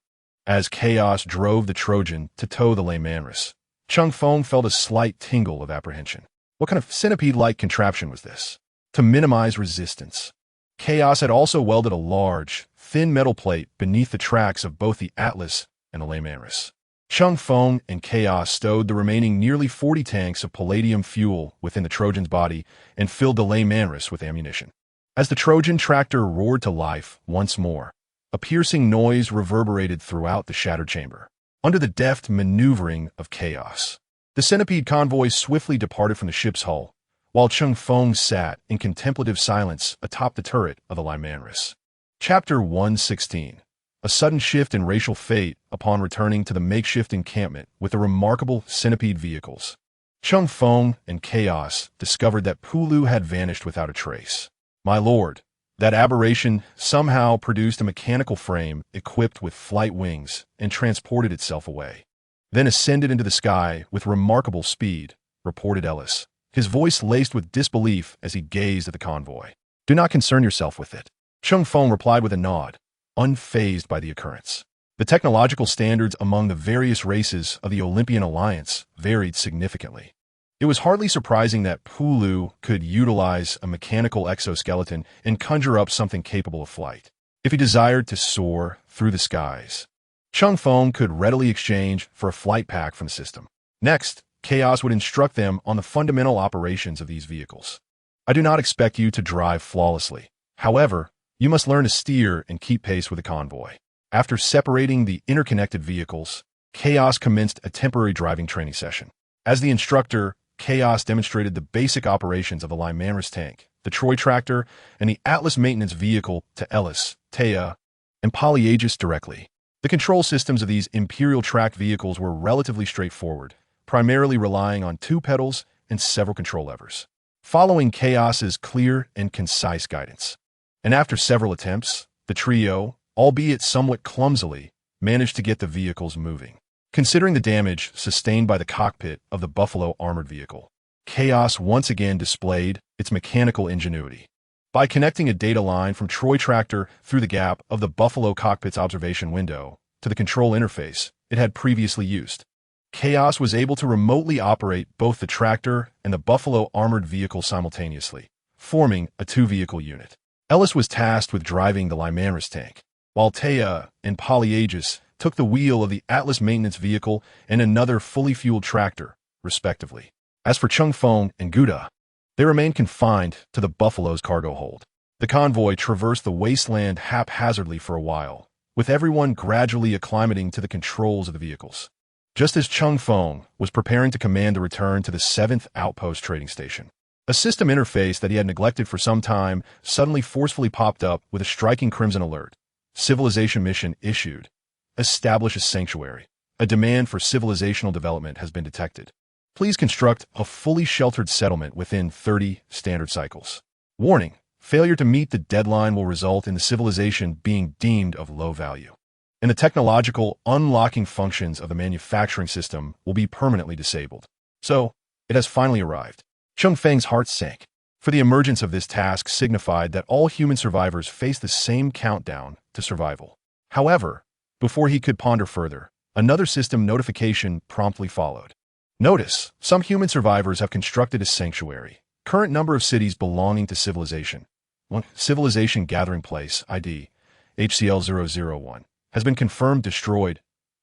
As Chaos drove the Trojan to tow the Le Manris, Cheng Feng felt a slight tingle of apprehension. What kind of centipede-like contraption was this? To minimize resistance, Chaos had also welded a large, thin metal plate beneath the tracks of both the Atlas and the Le Manris. Cheng Feng and Chaos stowed the remaining nearly 40 tanks of palladium fuel within the Trojan's body and filled the Le Manris with ammunition. As the Trojan tractor roared to life once more, a piercing noise reverberated throughout the shattered chamber. Under the deft maneuvering of Chaos, the centipede convoy swiftly departed from the ship's hull, while Cheng Feng sat in contemplative silence atop the turret of the Le Manris. Chapter 116. A sudden shift in racial fate upon returning to the makeshift encampment with the remarkable centipede vehicles. Cheng Feng and Chaos discovered that Pulu had vanished without a trace. My lord, that aberration somehow produced a mechanical frame equipped with flight wings and transported itself away, then ascended into the sky with remarkable speed, reported Ellis, his voice laced with disbelief as he gazed at the convoy. Do not concern yourself with it, Cheng Feng replied with a nod, unfazed by the occurrence. The technological standards among the various races of the Olympian Alliance varied significantly. It was hardly surprising that Pulu could utilize a mechanical exoskeleton and conjure up something capable of flight, if he desired to soar through the skies. Cheng Feng could readily exchange for a flight pack from the system. Next, Chaos would instruct them on the fundamental operations of these vehicles. I do not expect you to drive flawlessly. However, you must learn to steer and keep pace with the convoy. After separating the interconnected vehicles, Chaos commenced a temporary driving training session. As the instructor, Chaos demonstrated the basic operations of the Le Manris tank, the Troy tractor, and the Atlas maintenance vehicle to Ellis, Taya, and Polyagis directly. The control systems of these Imperial tracked vehicles were relatively straightforward, primarily relying on 2 pedals and several control levers. Following Chaos's clear and concise guidance, and after several attempts, the trio, albeit somewhat clumsily, managed to get the vehicles moving. Considering the damage sustained by the cockpit of the Buffalo armored vehicle, Chaos once again displayed its mechanical ingenuity. By connecting a data line from Troy tractor through the gap of the Buffalo cockpit's observation window to the control interface it had previously used, Chaos was able to remotely operate both the tractor and the Buffalo armored vehicle simultaneously, forming a 2-vehicle unit. Ellis was tasked with driving the Le Manris tank, while Taya and Polyagis took the wheel of the Atlas maintenance vehicle and another fully fueled tractor, respectively. As for Cheng Feng and Gouda, they remained confined to the Buffalo's cargo hold. The convoy traversed the wasteland haphazardly for a while, with everyone gradually acclimating to the controls of the vehicles. Just as Cheng Feng was preparing to command the return to the 7th Outpost trading station, a system interface that he had neglected for some time suddenly forcefully popped up with a striking crimson alert. Civilization mission issued. Establish a sanctuary. A demand for civilizational development has been detected. Please construct a fully sheltered settlement within 30 standard cycles. Warning: failure to meet the deadline will result in the civilization being deemed of low value, and the technological unlocking functions of the manufacturing system will be permanently disabled. So, it has finally arrived. Cheng Feng's heart sank. For the emergence of this task signified that all human survivors faced the same countdown to survival. However, before he could ponder further, another system notification promptly followed. Notice, some human survivors have constructed a sanctuary. Current number of cities belonging to civilization. 1. Civilization Gathering Place, ID, HCL001, has been confirmed destroyed.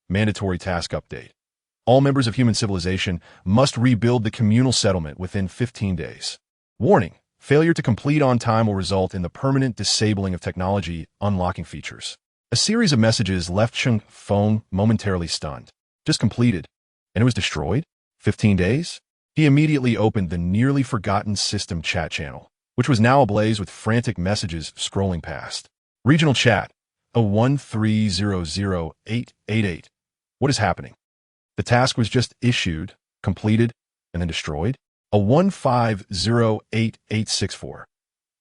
Mandatory task update. All members of human civilization must rebuild the communal settlement within 15 days. Warning, failure to complete on time will result in the permanent disabling of technology unlocking features. A series of messages left Cheng Feng momentarily stunned. Just completed, and it was destroyed? 15 days? He immediately opened the nearly forgotten system chat channel, which was now ablaze with frantic messages scrolling past. Regional chat, 013000888. What is happening? The task was just issued, completed, and then destroyed? 1508864.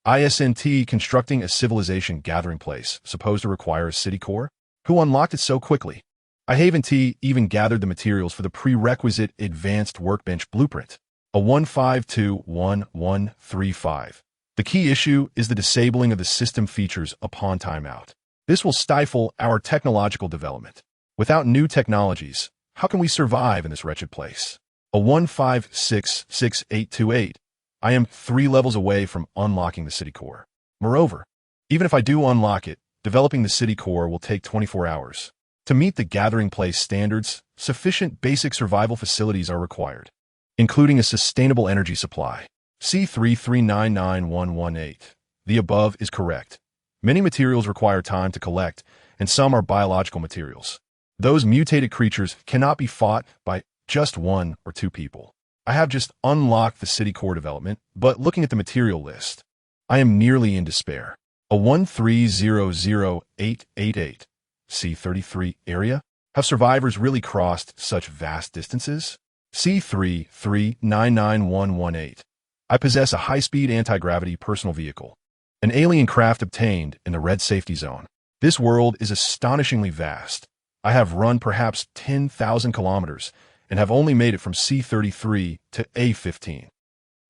ISNT constructing a civilization gathering place, supposed to require a city core? Who unlocked it so quickly? IHavenT even gathered the materials for the prerequisite advanced workbench blueprint. 1521135. The key issue is the disabling of the system features upon timeout. This will stifle our technological development. Without new technologies, how can we survive in this wretched place? 1566828. I am 3 levels away from unlocking the city core. Moreover, even if I do unlock it, developing the city core will take 24 hours. To meet the gathering place standards, sufficient basic survival facilities are required, including a sustainable energy supply. C3399118. The above is correct. Many materials require time to collect, and some are biological materials. Those mutated creatures cannot be fought by just 1 or 2 people. I have just unlocked the city core development, but looking at the material list, I am nearly in despair. 1300888. C33 area? Have survivors really crossed such vast distances? C3399118. I possess a high-speed anti-gravity personal vehicle, an alien craft obtained in the red safety zone. This world is astonishingly vast. I have run perhaps 10,000 kilometers and have only made it from C33 to A15.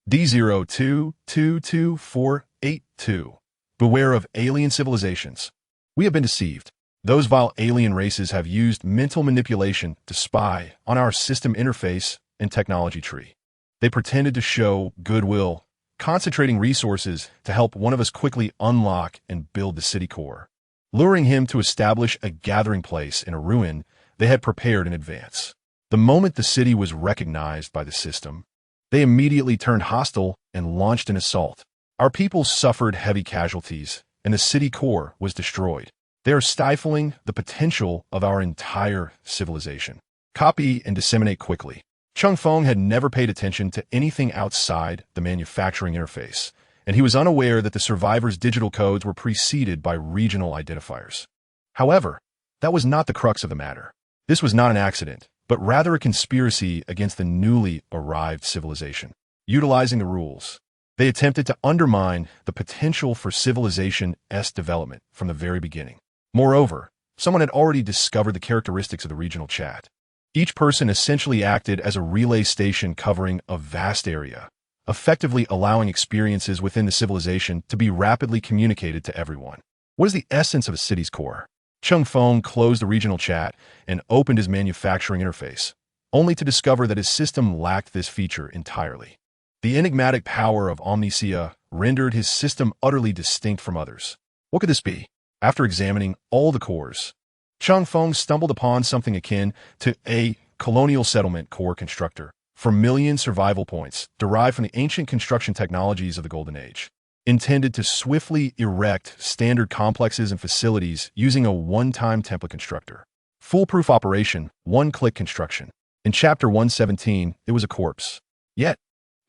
D02222482. Beware of alien civilizations. We have been deceived. Those vile alien races have used mental manipulation to spy on our system interface and technology tree. They pretended to show goodwill, concentrating resources to help one of us quickly unlock and build the city core, luring him to establish a gathering place in a ruin they had prepared in advance. The moment the city was recognized by the system, they immediately turned hostile and launched an assault. Our people suffered heavy casualties, and the city core was destroyed. They are stifling the potential of our entire civilization. Copy and disseminate quickly. Cheng Feng had never paid attention to anything outside the manufacturing interface, and he was unaware that the survivors' digital codes were preceded by regional identifiers. However, that was not the crux of the matter. This was not an accident, but rather a conspiracy against the newly arrived civilization. Utilizing the rules, they attempted to undermine the potential for civilization's development from the very beginning. Moreover, someone had already discovered the characteristics of the regional chat. Each person essentially acted as a relay station covering a vast area, effectively allowing experiences within the civilization to be rapidly communicated to everyone. What is the essence of a city's core? Cheng Feng closed the regional chat and opened his manufacturing interface, only to discover that his system lacked this feature entirely. The enigmatic power of omniscia rendered his system utterly distinct from others. What could this be? After examining all the cores, Cheng Feng stumbled upon something akin to a colonial settlement core constructor for million survival points derived from the ancient construction technologies of the Golden Age, intended to swiftly erect standard complexes and facilities using a one-time template constructor. Foolproof operation, one-click construction. In Chapter 117, it was a corpse. Yet,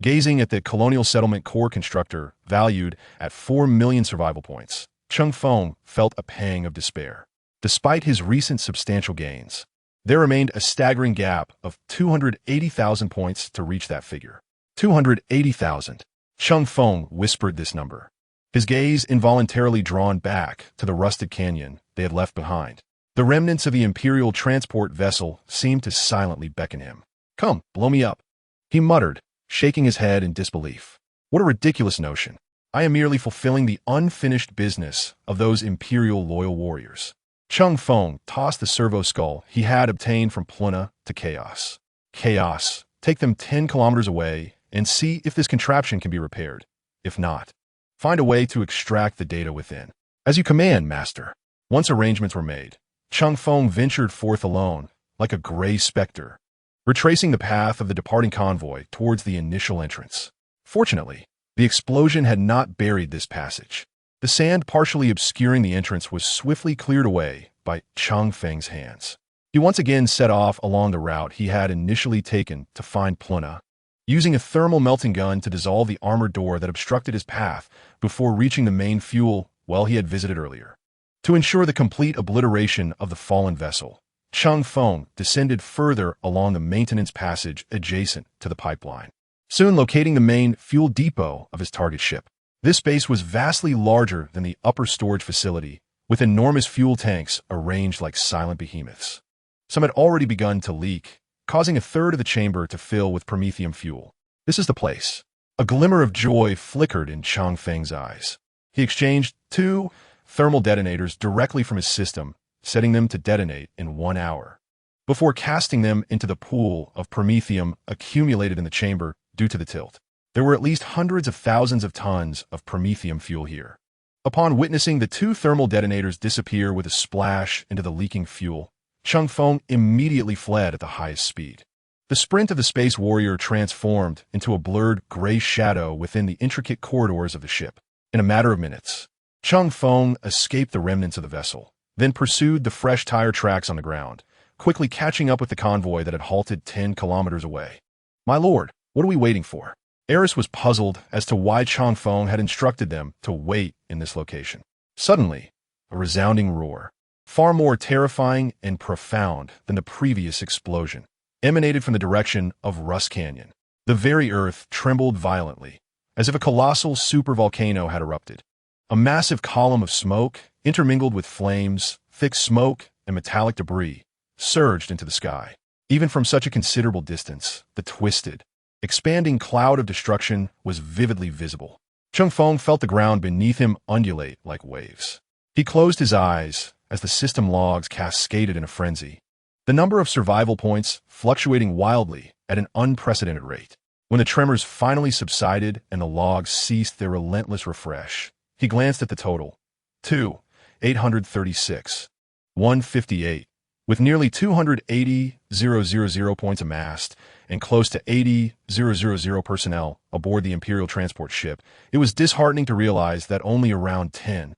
gazing at the colonial settlement core constructor valued at 4 million survival points, Cheng Feng felt a pang of despair. Despite his recent substantial gains, there remained a staggering gap of 280,000 points to reach that figure. 280,000. Cheng Feng whispered this number, his gaze involuntarily drawn back to the rusted canyon they had left behind. The remnants of the Imperial transport vessel seemed to silently beckon him. "Come, blow me up," he muttered, shaking his head in disbelief. What a ridiculous notion. I am merely fulfilling the unfinished business of those Imperial loyal warriors. Cheng Feng tossed the servo skull he had obtained from Pluna to Chaos. Chaos, take them 10 kilometers away and see if this contraption can be repaired. If not, find a way to extract the data within. As you command, Master. Once arrangements were made, Cheng Feng ventured forth alone, like a gray specter, retracing the path of the departing convoy towards the initial entrance. Fortunately, the explosion had not buried this passage. The sand partially obscuring the entrance was swiftly cleared away by Cheng Feng's hands. He once again set off along the route he had initially taken to find Pluna, using a thermal melting gun to dissolve the armored door that obstructed his path before reaching the main fuel well he had visited earlier. To ensure the complete obliteration of the fallen vessel, Cheng Feng descended further along the maintenance passage adjacent to the pipeline, soon locating the main fuel depot of his target ship. This space was vastly larger than the upper storage facility, with enormous fuel tanks arranged like silent behemoths. Some had already begun to leak, causing a third of the chamber to fill with promethium fuel. This is the place. A glimmer of joy flickered in Cheng Feng's eyes. He exchanged 2 thermal detonators directly from his system, setting them to detonate in 1 hour, before casting them into the pool of promethium accumulated in the chamber due to the tilt. There were at least hundreds of thousands of tons of promethium fuel here. Upon witnessing the 2 thermal detonators disappear with a splash into the leaking fuel, Cheng Feng immediately fled at the highest speed. The sprint of the space warrior transformed into a blurred gray shadow within the intricate corridors of the ship. In a matter of minutes, Cheng Feng escaped the remnants of the vessel, then pursued the fresh tire tracks on the ground, quickly catching up with the convoy that had halted 10 kilometers away. My lord, what are we waiting for? Eris was puzzled as to why Cheng Feng had instructed them to wait in this location. Suddenly, a resounding roar, far more terrifying and profound than the previous explosion, emanated from the direction of Rust Canyon. The very earth trembled violently, as if a colossal supervolcano had erupted. A massive column of smoke, intermingled with flames, thick smoke, and metallic debris, surged into the sky. Even from such a considerable distance, the twisted, expanding cloud of destruction was vividly visible. Cheng Feng felt the ground beneath him undulate like waves. He closed his eyes as the system logs cascaded in a frenzy, the number of survival points fluctuating wildly at an unprecedented rate. When the tremors finally subsided and the logs ceased their relentless refresh, he glanced at the total. 836. 158. With nearly 280,000 points amassed and close to 80,000 personnel aboard the Imperial transport ship, it was disheartening to realize that only around 10,000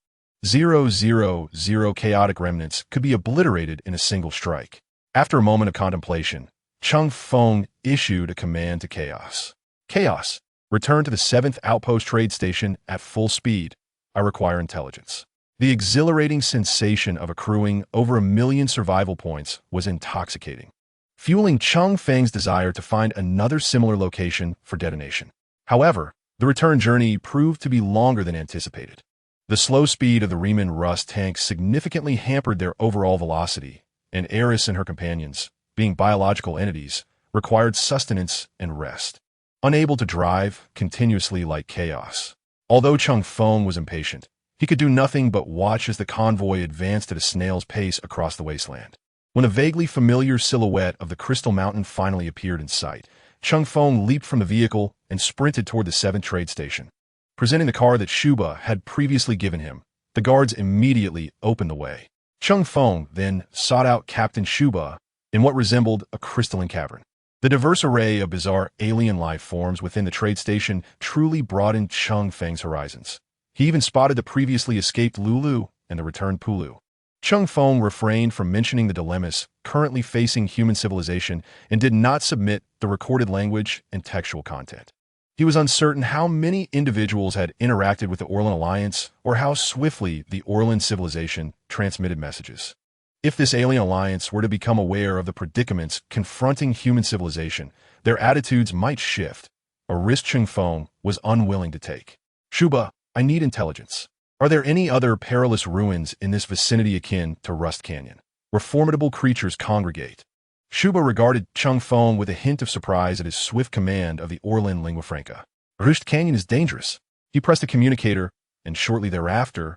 chaotic remnants could be obliterated in a single strike. After a moment of contemplation, Cheng Feng issued a command to Chaos. Chaos, return to the 7th Outpost trade station at full speed. I require intelligence. The exhilarating sensation of accruing over 1 million survival points was intoxicating, fueling Cheng Feng's desire to find another similar location for detonation. However, the return journey proved to be longer than anticipated. The slow speed of the Riemann Rust tanks significantly hampered their overall velocity, and Eris and her companions, being biological entities, required sustenance and rest, unable to drive continuously like Chaos. Although Cheng Feng was impatient, he could do nothing but watch as the convoy advanced at a snail's pace across the wasteland. When a vaguely familiar silhouette of the Crystal Mountain finally appeared in sight, Cheng Feng leaped from the vehicle and sprinted toward the 7th trade station. Presenting the car that Shuba had previously given him, the guards immediately opened the way. Cheng Feng then sought out Captain Shuba in what resembled a crystalline cavern. The diverse array of bizarre alien life forms within the trade station truly broadened Cheng Feng's horizons. He even spotted the previously escaped Lulu and the returned Pulu. Cheng Feng refrained from mentioning the dilemmas currently facing human civilization and did not submit the recorded language and textual content. He was uncertain how many individuals had interacted with the Orlan Alliance or how swiftly the Orlan civilization transmitted messages. If this alien alliance were to become aware of the predicaments confronting human civilization, their attitudes might shift, a risk Cheng Feng was unwilling to take. Shuba, I need intelligence. Are there any other perilous ruins in this vicinity akin to Rust Canyon, where formidable creatures congregate? Shuba regarded Cheng Feng with a hint of surprise at his swift command of the Orlan lingua franca. Rushed Canyon is dangerous. He pressed the communicator, and shortly thereafter,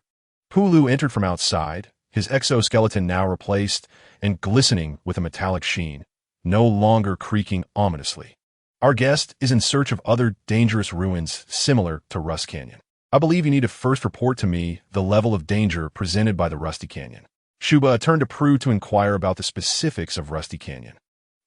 Pulu entered from outside, his exoskeleton now replaced and glistening with a metallic sheen, no longer creaking ominously. Our guest is in search of other dangerous ruins similar to Rust Canyon. I believe you need to first report to me the level of danger presented by the Rusty Canyon. Shuba turned to Prue to inquire about the specifics of Rusty Canyon.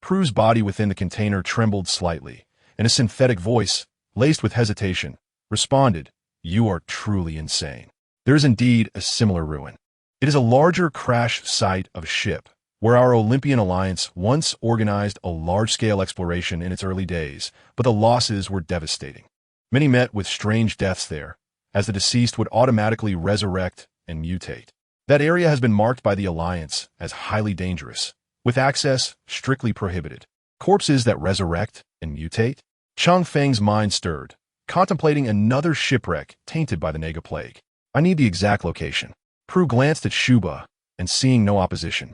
Prue's body within the container trembled slightly, and a synthetic voice, laced with hesitation, responded, "You are truly insane. There is indeed a similar ruin. It is a larger crash site of a ship, where our Olympian Alliance once organized a large-scale exploration in its early days, but the losses were devastating. Many met with strange deaths there, as the deceased would automatically resurrect and mutate. That area has been marked by the Alliance as highly dangerous, with access strictly prohibited. Corpses that resurrect and mutate? Cheng Feng's mind stirred, contemplating another shipwreck tainted by the Naga plague. I need the exact location. Prue glanced at Shuba, and seeing no opposition,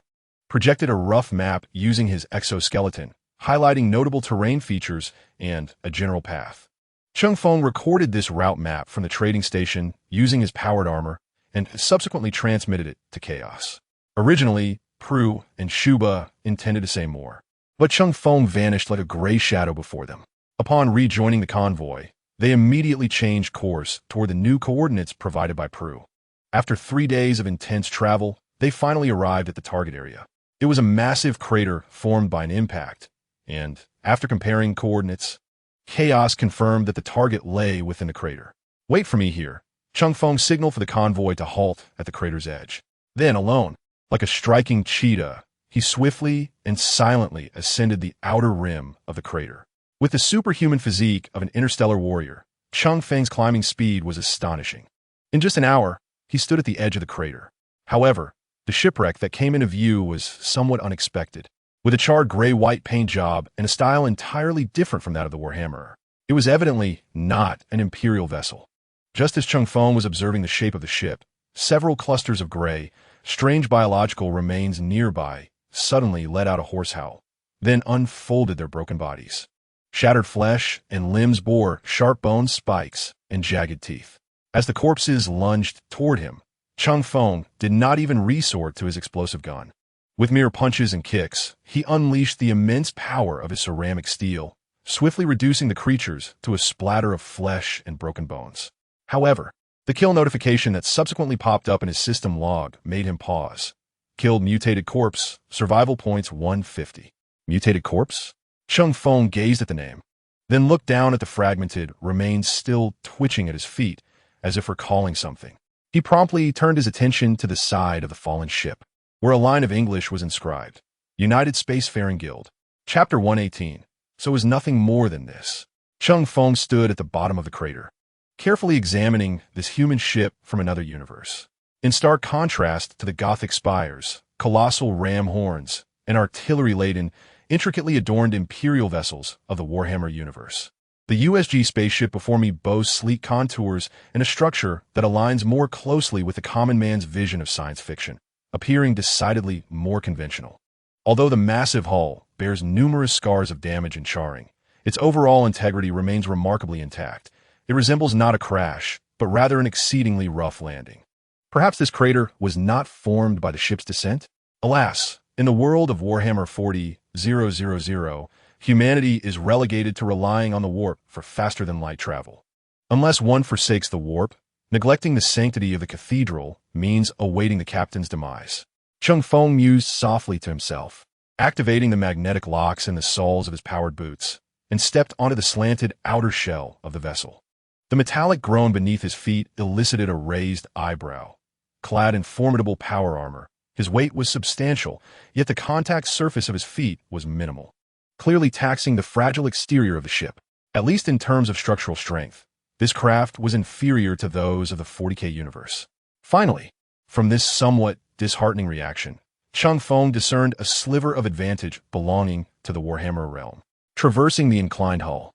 projected a rough map using his exoskeleton, highlighting notable terrain features and a general path. Cheng Feng recorded this route map from the trading station using his powered armor and subsequently transmitted it to Chaos. Originally, Prue and Shuba intended to say more, but Cheng Feng vanished like a gray shadow before them. Upon rejoining the convoy, they immediately changed course toward the new coordinates provided by Prue. After 3 days of intense travel, they finally arrived at the target area. It was a massive crater formed by an impact, and, after comparing coordinates, Chaos confirmed that the target lay within the crater. "Wait for me here." Cheng Feng signaled for the convoy to halt at the crater's edge. Then, alone, like a striking cheetah, he swiftly and silently ascended the outer rim of the crater. With the superhuman physique of an interstellar warrior, Cheng Feng's climbing speed was astonishing. In just an hour, he stood at the edge of the crater. However, the shipwreck that came into view was somewhat unexpected. With a charred gray-white paint job and a style entirely different from that of the Warhammerer. It was evidently not an Imperial vessel. Just as Cheng Feng was observing the shape of the ship, several clusters of gray, strange biological remains nearby suddenly let out a hoarse howl, then unfolded their broken bodies. Shattered flesh and limbs bore sharp bone spikes and jagged teeth. As the corpses lunged toward him, Cheng Feng did not even resort to his explosive gun. With mere punches and kicks, he unleashed the immense power of his ceramic steel, swiftly reducing the creatures to a splatter of flesh and broken bones. However, the kill notification that subsequently popped up in his system log made him pause. Killed mutated corpse, survival points 150. Mutated corpse? Cheng Feng gazed at the name, then looked down at the fragmented remains still twitching at his feet, as if recalling something. He promptly turned his attention to the side of the fallen ship, where a line of English was inscribed, United Spacefaring Guild, Chapter 118. So it was nothing more than this. Cheng Feng stood at the bottom of the crater, carefully examining this human ship from another universe. In stark contrast to the Gothic spires, colossal ram horns, and artillery-laden, intricately adorned Imperial vessels of the Warhammer universe. The USG spaceship before me boasts sleek contours and a structure that aligns more closely with the common man's vision of science fiction, appearing decidedly more conventional. Although the massive hull bears numerous scars of damage and charring, its overall integrity remains remarkably intact. It resembles not a crash, but rather an exceedingly rough landing. Perhaps this crater was not formed by the ship's descent? Alas, in the world of Warhammer 40,000, humanity is relegated to relying on the warp for faster-than-light travel. Unless one forsakes the warp, neglecting the sanctity of the cathedral means awaiting the captain's demise. Cheng Feng mused softly to himself, activating the magnetic locks in the soles of his powered boots, and stepped onto the slanted outer shell of the vessel. The metallic groan beneath his feet elicited a raised eyebrow. Clad in formidable power armor, his weight was substantial, yet the contact surface of his feet was minimal, clearly taxing the fragile exterior of the ship. At least in terms of structural strength, this craft was inferior to those of the 40K universe. Finally, from this somewhat disheartening reaction, Cheng Feng discerned a sliver of advantage belonging to the Warhammer realm. Traversing the inclined hull,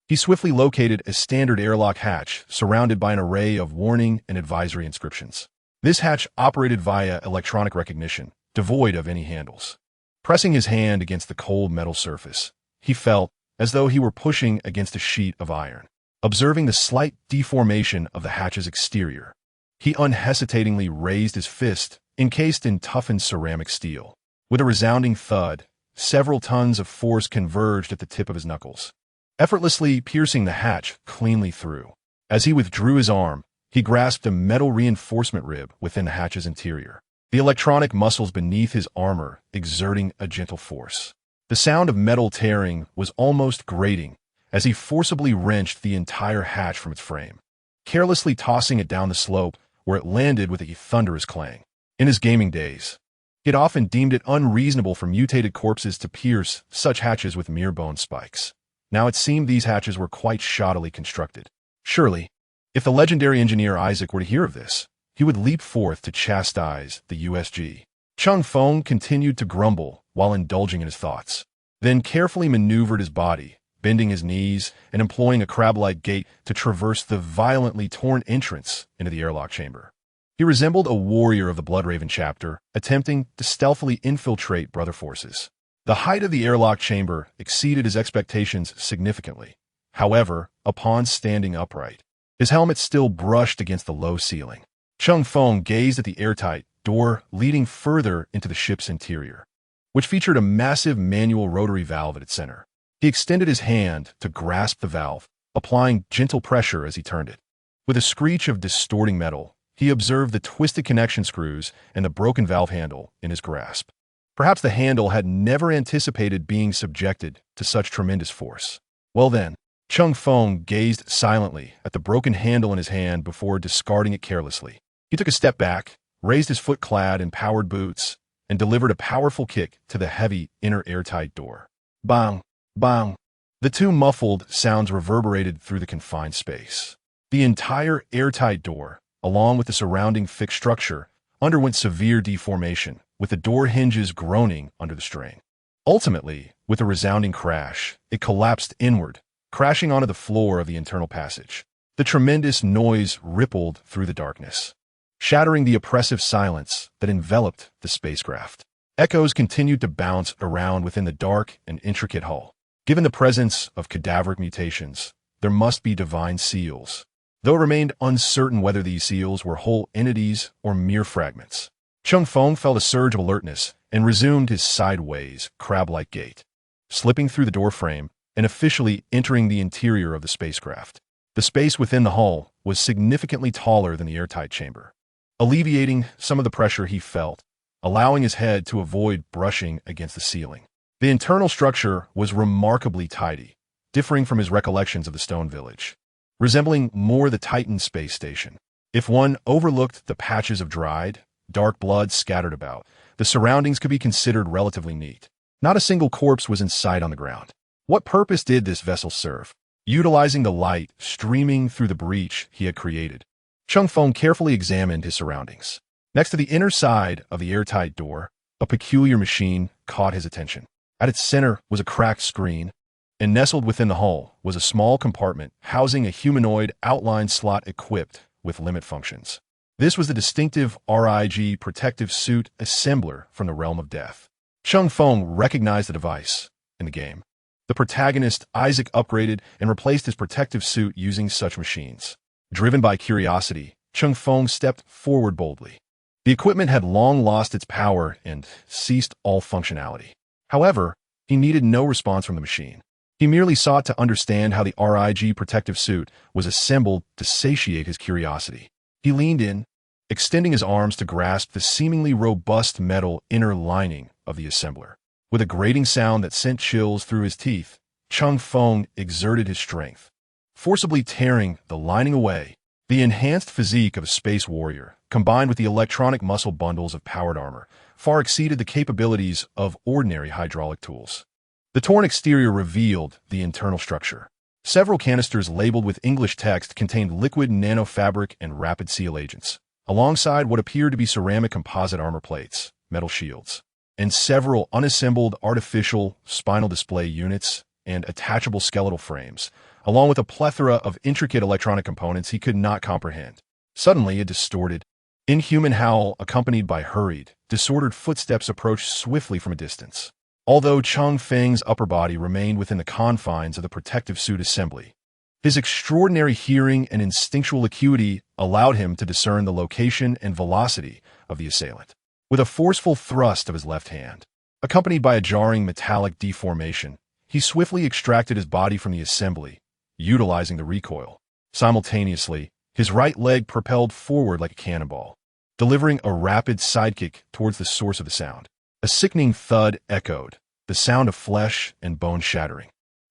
he swiftly located a standard airlock hatch surrounded by an array of warning and advisory inscriptions. This hatch operated via electronic recognition, devoid of any handles. Pressing his hand against the cold metal surface, he felt as though he were pushing against a sheet of iron. Observing the slight deformation of the hatch's exterior, he unhesitatingly raised his fist, encased in toughened ceramic steel. With a resounding thud, several tons of force converged at the tip of his knuckles, effortlessly piercing the hatch cleanly through. As he withdrew his arm, he grasped a metal reinforcement rib within the hatch's interior, the electronic muscles beneath his armor exerting a gentle force. The sound of metal tearing was almost grating as he forcibly wrenched the entire hatch from its frame, carelessly tossing it down the slope where it landed with a thunderous clang. In his gaming days, he had often deemed it unreasonable for mutated corpses to pierce such hatches with mere bone spikes. Now it seemed these hatches were quite shoddily constructed. Surely, if the legendary engineer Isaac were to hear of this, he would leap forth to chastise the USG. Cheng Feng continued to grumble while indulging in his thoughts, then carefully maneuvered his body, bending his knees and employing a crab-like gait to traverse the violently torn entrance into the airlock chamber. He resembled a warrior of the Bloodraven chapter, attempting to stealthily infiltrate brother forces. The height of the airlock chamber exceeded his expectations significantly. However, upon standing upright, his helmet still brushed against the low ceiling. Cheng Feng gazed at the airtight door leading further into the ship's interior, which featured a massive manual rotary valve at its center. He extended his hand to grasp the valve, applying gentle pressure as he turned it. With a screech of distorting metal, he observed the twisted connection screws and the broken valve handle in his grasp. Perhaps the handle had never anticipated being subjected to such tremendous force. Well then, Cheng Feng gazed silently at the broken handle in his hand before discarding it carelessly. He took a step back, raised his foot clad in powered boots, and delivered a powerful kick to the heavy inner airtight door. Bang! Bang! The two muffled sounds reverberated through the confined space. The entire airtight door, along with the surrounding fixed structure, underwent severe deformation, with the door hinges groaning under the strain. Ultimately, with a resounding crash, it collapsed inward, crashing onto the floor of the internal passage. The tremendous noise rippled through the darkness, shattering the oppressive silence that enveloped the spacecraft. Echoes continued to bounce around within the dark and intricate hull. Given the presence of cadaveric mutations, there must be divine seals, though it remained uncertain whether these seals were whole entities or mere fragments. Cheng Feng felt a surge of alertness and resumed his sideways, crab-like gait, slipping through the doorframe and officially entering the interior of the spacecraft. The space within the hull was significantly taller than the airtight chamber, alleviating some of the pressure he felt, allowing his head to avoid brushing against the ceiling. The internal structure was remarkably tidy, differing from his recollections of the Stone Village, resembling more the Titan space station. If one overlooked the patches of dried, dark blood scattered about, the surroundings could be considered relatively neat. Not a single corpse was in sight on the ground. What purpose did this vessel serve? Utilizing the light streaming through the breach he had created, Cheng Feng carefully examined his surroundings. Next to the inner side of the airtight door, a peculiar machine caught his attention. At its center was a cracked screen, and nestled within the hull was a small compartment housing a humanoid outline slot equipped with limit functions. This was the distinctive RIG protective suit assembler from the realm of death. Cheng Feng recognized the device in the game. The protagonist, Isaac, upgraded and replaced his protective suit using such machines. Driven by curiosity, Cheng Feng stepped forward boldly. The equipment had long lost its power and ceased all functionality. However, he needed no response from the machine. He merely sought to understand how the RIG protective suit was assembled to satiate his curiosity. He leaned in, extending his arms to grasp the seemingly robust metal inner lining of the assembler. With a grating sound that sent chills through his teeth, Cheng Feng exerted his strength, forcibly tearing the lining away. The enhanced physique of a space warrior, combined with the electronic muscle bundles of powered armor, far exceeded the capabilities of ordinary hydraulic tools. The torn exterior revealed the internal structure. Several canisters labeled with English text contained liquid nanofabric and rapid seal agents, alongside what appeared to be ceramic composite armor plates, metal shields, and several unassembled artificial spinal display units and attachable skeletal frames, along with a plethora of intricate electronic components he could not comprehend. Suddenly, a distorted, inhuman howl accompanied by hurried, disordered footsteps approached swiftly from a distance. Although Cheng Feng's upper body remained within the confines of the protective suit assembly, His extraordinary hearing and instinctual acuity allowed him to discern the location and velocity of the assailant. With a forceful thrust of his left hand, accompanied by a jarring metallic deformation, he swiftly extracted his body from the assembly, utilizing the recoil. Simultaneously, his right leg propelled forward like a cannonball, delivering a rapid sidekick towards the source of the sound. A sickening thud echoed, the sound of flesh and bone shattering.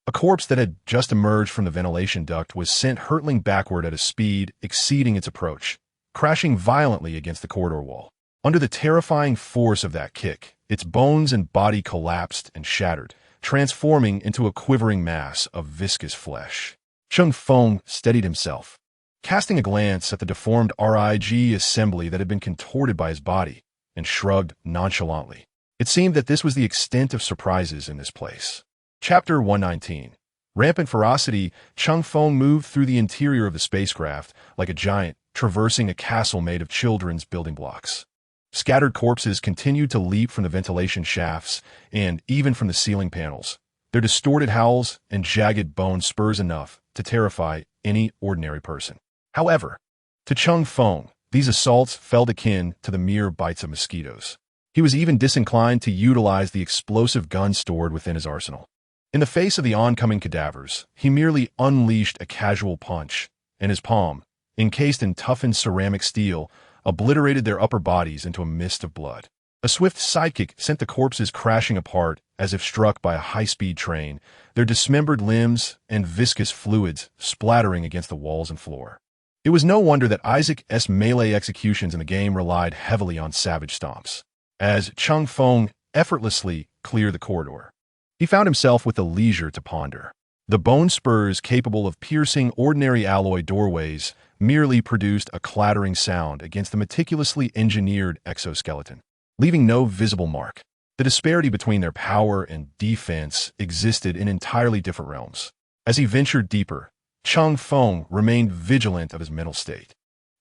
A corpse that had just emerged from the ventilation duct was sent hurtling backward at a speed exceeding its approach, crashing violently against the corridor wall. Under the terrifying force of that kick, its bones and body collapsed and shattered, transforming into a quivering mass of viscous flesh. Cheng Feng steadied himself, casting a glance at the deformed RIG assembly that had been contorted by his body, and shrugged nonchalantly. It seemed that this was the extent of surprises in this place. Chapter 119. Rampant ferocity, Cheng Feng moved through the interior of the spacecraft like a giant traversing a castle made of children's building blocks. Scattered corpses continued to leap from the ventilation shafts and even from the ceiling panels, their distorted howls and jagged bone spurs enough to terrify any ordinary person. However, to Cheng Feng, these assaults felt akin to the mere bites of mosquitoes. He was even disinclined to utilize the explosive gun stored within his arsenal. In the face of the oncoming cadavers, he merely unleashed a casual punch, and his palm, encased in toughened ceramic steel, obliterated their upper bodies into a mist of blood. A swift sidekick sent the corpses crashing apart as if struck by a high-speed train, their dismembered limbs and viscous fluids splattering against the walls and floor. It was no wonder that Isaac's melee executions in the game relied heavily on savage stomps. As Cheng Feng effortlessly cleared the corridor, he found himself with the leisure to ponder. The bone spurs capable of piercing ordinary alloy doorways merely produced a clattering sound against the meticulously engineered exoskeleton, leaving no visible mark. The disparity between their power and defense existed in entirely different realms. As he ventured deeper, Cheng Feng remained vigilant of his mental state.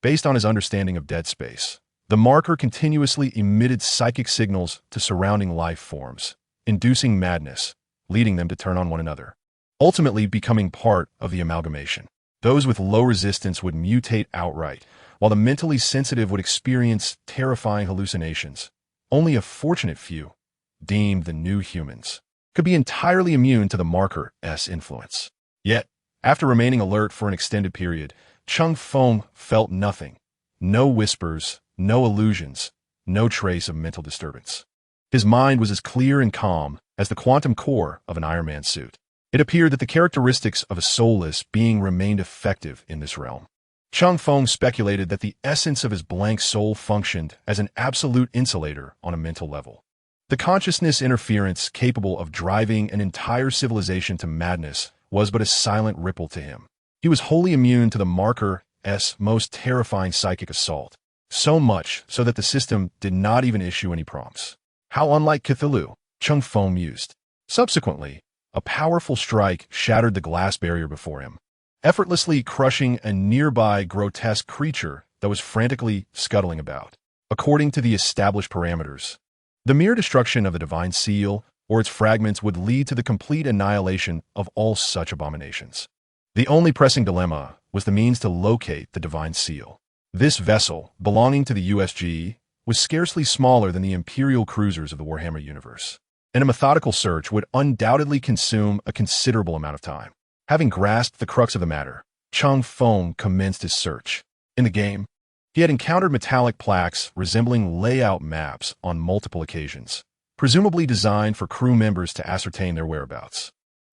Based on his understanding of dead space, the marker continuously emitted psychic signals to surrounding life forms, inducing madness, leading them to turn on one another, ultimately becoming part of the amalgamation. Those with low resistance would mutate outright, while the mentally sensitive would experience terrifying hallucinations. Only a fortunate few, deemed the new humans, could be entirely immune to the marker's influence. Yet, after remaining alert for an extended period, Cheng Feng felt nothing. No whispers, no illusions, no trace of mental disturbance. His mind was as clear and calm as the quantum core of an Iron Man suit. It appeared that the characteristics of a soulless being remained effective in this realm. Cheng Feng speculated that the essence of his blank soul functioned as an absolute insulator on a mental level. The consciousness interference capable of driving an entire civilization to madness was but a silent ripple to him. He was wholly immune to the marker's most terrifying psychic assault, so much so that the system did not even issue any prompts. How unlike Cthulhu, Cheng Feng mused. Subsequently, a powerful strike shattered the glass barrier before him, effortlessly crushing a nearby grotesque creature that was frantically scuttling about. According to the established parameters, the mere destruction of the divine seal or its fragments would lead to the complete annihilation of all such abominations. The only pressing dilemma was the means to locate the divine seal. This vessel, belonging to the USG, was scarcely smaller than the Imperial cruisers of the Warhammer universe, and a methodical search would undoubtedly consume a considerable amount of time. Having grasped the crux of the matter, Cheng Feng commenced his search. In the game, he had encountered metallic plaques resembling layout maps on multiple occasions, presumably designed for crew members to ascertain their whereabouts.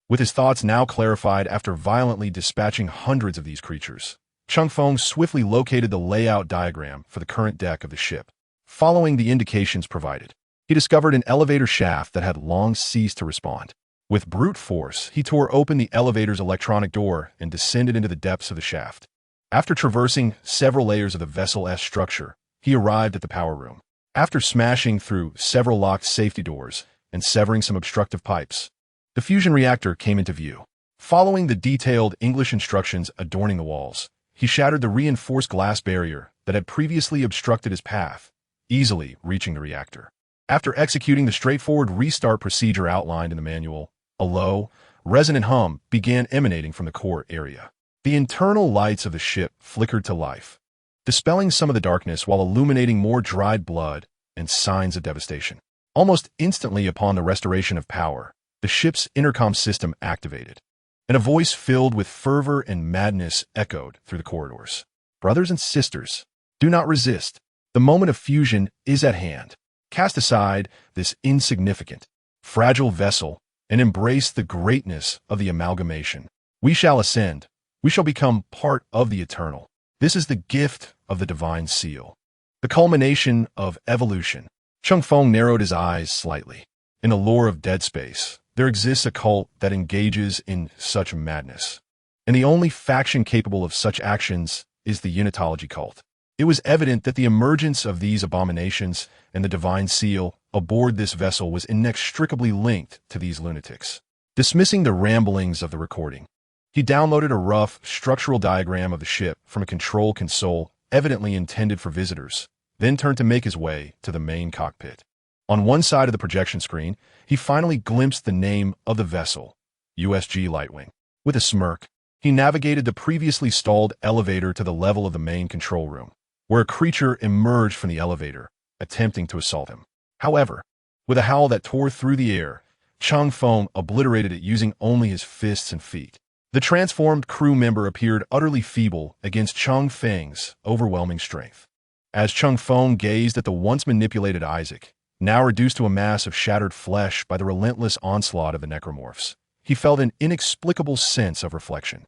With his thoughts now clarified after violently dispatching hundreds of these creatures, Cheng Feng swiftly located the layout diagram for the current deck of the ship. Following the indications provided, he discovered an elevator shaft that had long ceased to respond. With brute force, he tore open the elevator's electronic door and descended into the depths of the shaft. After traversing several layers of the vessel's structure, he arrived at the power room. After smashing through several locked safety doors and severing some obstructive pipes, the fusion reactor came into view. Following the detailed English instructions adorning the walls, he shattered the reinforced glass barrier that had previously obstructed his path, easily reaching the reactor. After executing the straightforward restart procedure outlined in the manual, a low, resonant hum began emanating from the core area. The internal lights of the ship flickered to life, dispelling some of the darkness while illuminating more dried blood and signs of devastation. Almost instantly upon the restoration of power, the ship's intercom system activated, and a voice filled with fervor and madness echoed through the corridors. Brothers and sisters, do not resist. The moment of fusion is at hand. Cast aside this insignificant, fragile vessel and embrace the greatness of the amalgamation. We shall ascend. We shall become part of the eternal. This is the gift of the divine seal, the culmination of evolution. Cheng Feng narrowed his eyes slightly. In the lore of Dead Space, there exists a cult that engages in such madness, and the only faction capable of such actions is the Unitology cult. It was evident that the emergence of these abominations and the divine seal aboard this vessel was inextricably linked to these lunatics. Dismissing the ramblings of the recording, he downloaded a rough structural diagram of the ship from a control console evidently intended for visitors, then turned to make his way to the main cockpit. On one side of the projection screen, he finally glimpsed the name of the vessel, USG Lightwing. With a smirk, he navigated the previously stalled elevator to the level of the main control room, where a creature emerged from the elevator, attempting to assault him. However, with a howl that tore through the air, Cheng Feng obliterated it using only his fists and feet. The transformed crew member appeared utterly feeble against Cheng Feng's overwhelming strength. As Cheng Feng gazed at the once manipulated Isaac, now reduced to a mass of shattered flesh by the relentless onslaught of the necromorphs, he felt an inexplicable sense of reflection.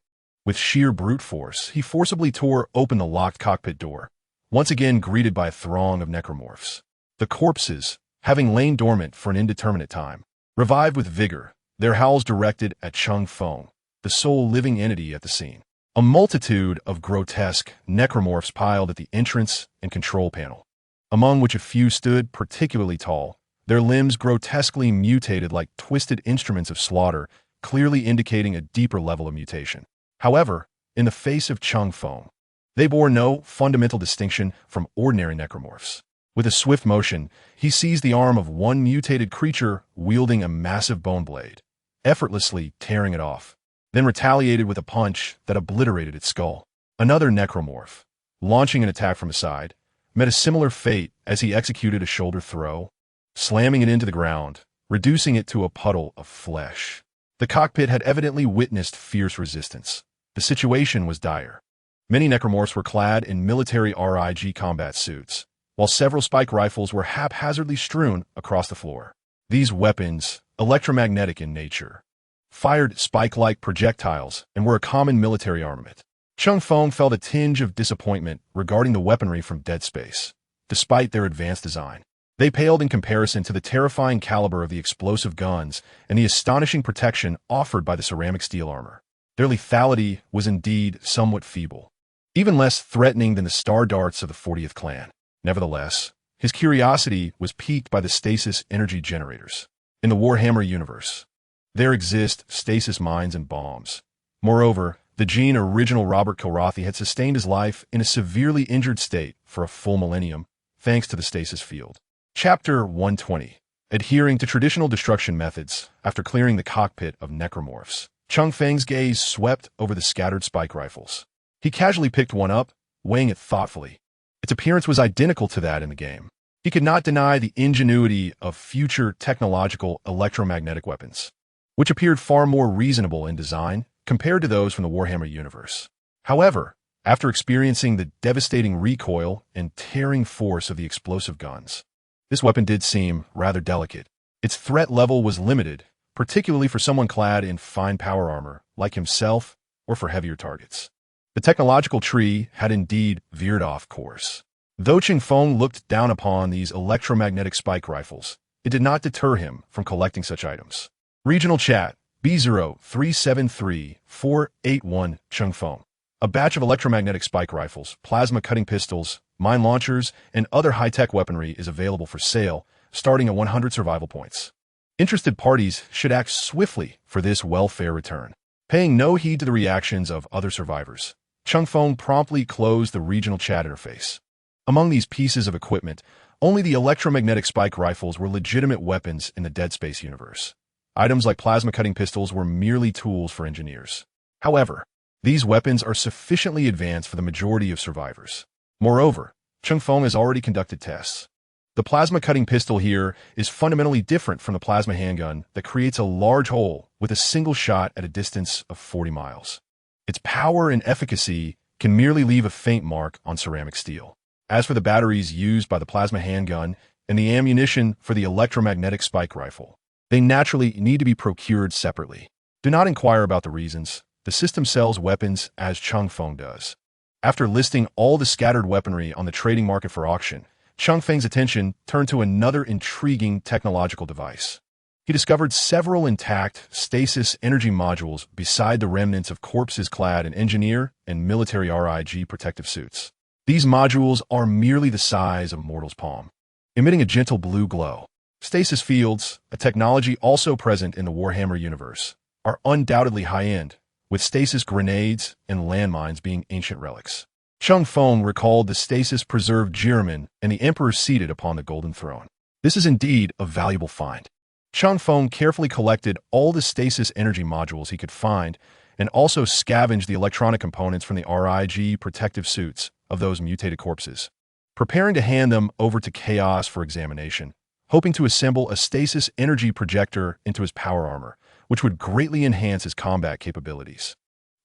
With sheer brute force, he forcibly tore open the locked cockpit door, once again greeted by a throng of necromorphs. The corpses, having lain dormant for an indeterminate time, revived with vigor, their howls directed at Cheng Feng, the sole living entity at the scene. A multitude of grotesque necromorphs piled at the entrance and control panel, among which a few stood particularly tall, their limbs grotesquely mutated like twisted instruments of slaughter, clearly indicating a deeper level of mutation. However, in the face of Cheng Feng, they bore no fundamental distinction from ordinary necromorphs. With a swift motion, he seized the arm of one mutated creature wielding a massive bone blade, effortlessly tearing it off, then retaliated with a punch that obliterated its skull. Another necromorph, launching an attack from his side, met a similar fate as he executed a shoulder throw, slamming it into the ground, reducing it to a puddle of flesh. The cockpit had evidently witnessed fierce resistance. The situation was dire. Many necromorphs were clad in military RIG combat suits, while several spike rifles were haphazardly strewn across the floor. These weapons, electromagnetic in nature, fired spike-like projectiles and were a common military armament. Cheng Feng felt a tinge of disappointment regarding the weaponry from Dead Space. Despite their advanced design, they paled in comparison to the terrifying caliber of the explosive guns and the astonishing protection offered by the ceramic steel armor. Their lethality was indeed somewhat feeble, even less threatening than the star darts of the 40th Clan. Nevertheless, his curiosity was piqued by the stasis energy generators. In the Warhammer universe, there exist stasis mines and bombs. Moreover, the Gene original Robert Kilrathi had sustained his life in a severely injured state for a full millennium, thanks to the stasis field. Chapter 120. Adhering to traditional destruction methods after clearing the cockpit of necromorphs, Cheng Feng's gaze swept over the scattered spike rifles. He casually picked one up, weighing it thoughtfully. Its appearance was identical to that in the game. He could not deny the ingenuity of future technological electromagnetic weapons, which appeared far more reasonable in design compared to those from the Warhammer universe. However, after experiencing the devastating recoil and tearing force of the explosive guns, this weapon did seem rather delicate. Its threat level was limited, particularly for someone clad in fine power armor like himself or for heavier targets. The technological tree had indeed veered off course. Though Cheng Feng looked down upon these electromagnetic spike rifles, it did not deter him from collecting such items. Regional Chat B0373481 Cheng Feng. A batch of electromagnetic spike rifles, plasma cutting pistols, mine launchers, and other high-tech weaponry is available for sale, starting at 100 survival points. Interested parties should act swiftly for this welfare return. Paying no heed to the reactions of other survivors, Cheng Feng promptly closed the regional chat interface. Among these pieces of equipment, only the electromagnetic spike rifles were legitimate weapons in the Dead Space universe. Items like plasma cutting pistols were merely tools for engineers. However, These weapons are sufficiently advanced for the majority of survivors. Moreover, Cheng Feng has already conducted tests. The plasma-cutting pistol here is fundamentally different from the plasma handgun that creates a large hole with a single shot at a distance of 40 miles. Its power and efficacy can merely leave a faint mark on ceramic steel. As for the batteries used by the plasma handgun and the ammunition for the electromagnetic spike rifle, they naturally need to be procured separately. Do not inquire about the reasons. The system sells weapons as Cheng Feng does. After listing all the scattered weaponry on the trading market for auction, Cheng Feng's attention turned to another intriguing technological device. He discovered several intact stasis energy modules beside the remnants of corpses clad in engineer and military RIG protective suits. These modules are merely the size of a mortal's palm, emitting a gentle blue glow. Stasis fields, a technology also present in the Warhammer universe, are undoubtedly high-end, with stasis grenades and landmines being ancient relics. Cheng Feng recalled the stasis-preserved Jiramen and the Emperor seated upon the Golden Throne. This is indeed a valuable find. Cheng Feng carefully collected all the stasis energy modules he could find and also scavenged the electronic components from the RIG protective suits of those mutated corpses, preparing to hand them over to Chaos for examination, hoping to assemble a stasis energy projector into his power armor, which would greatly enhance his combat capabilities.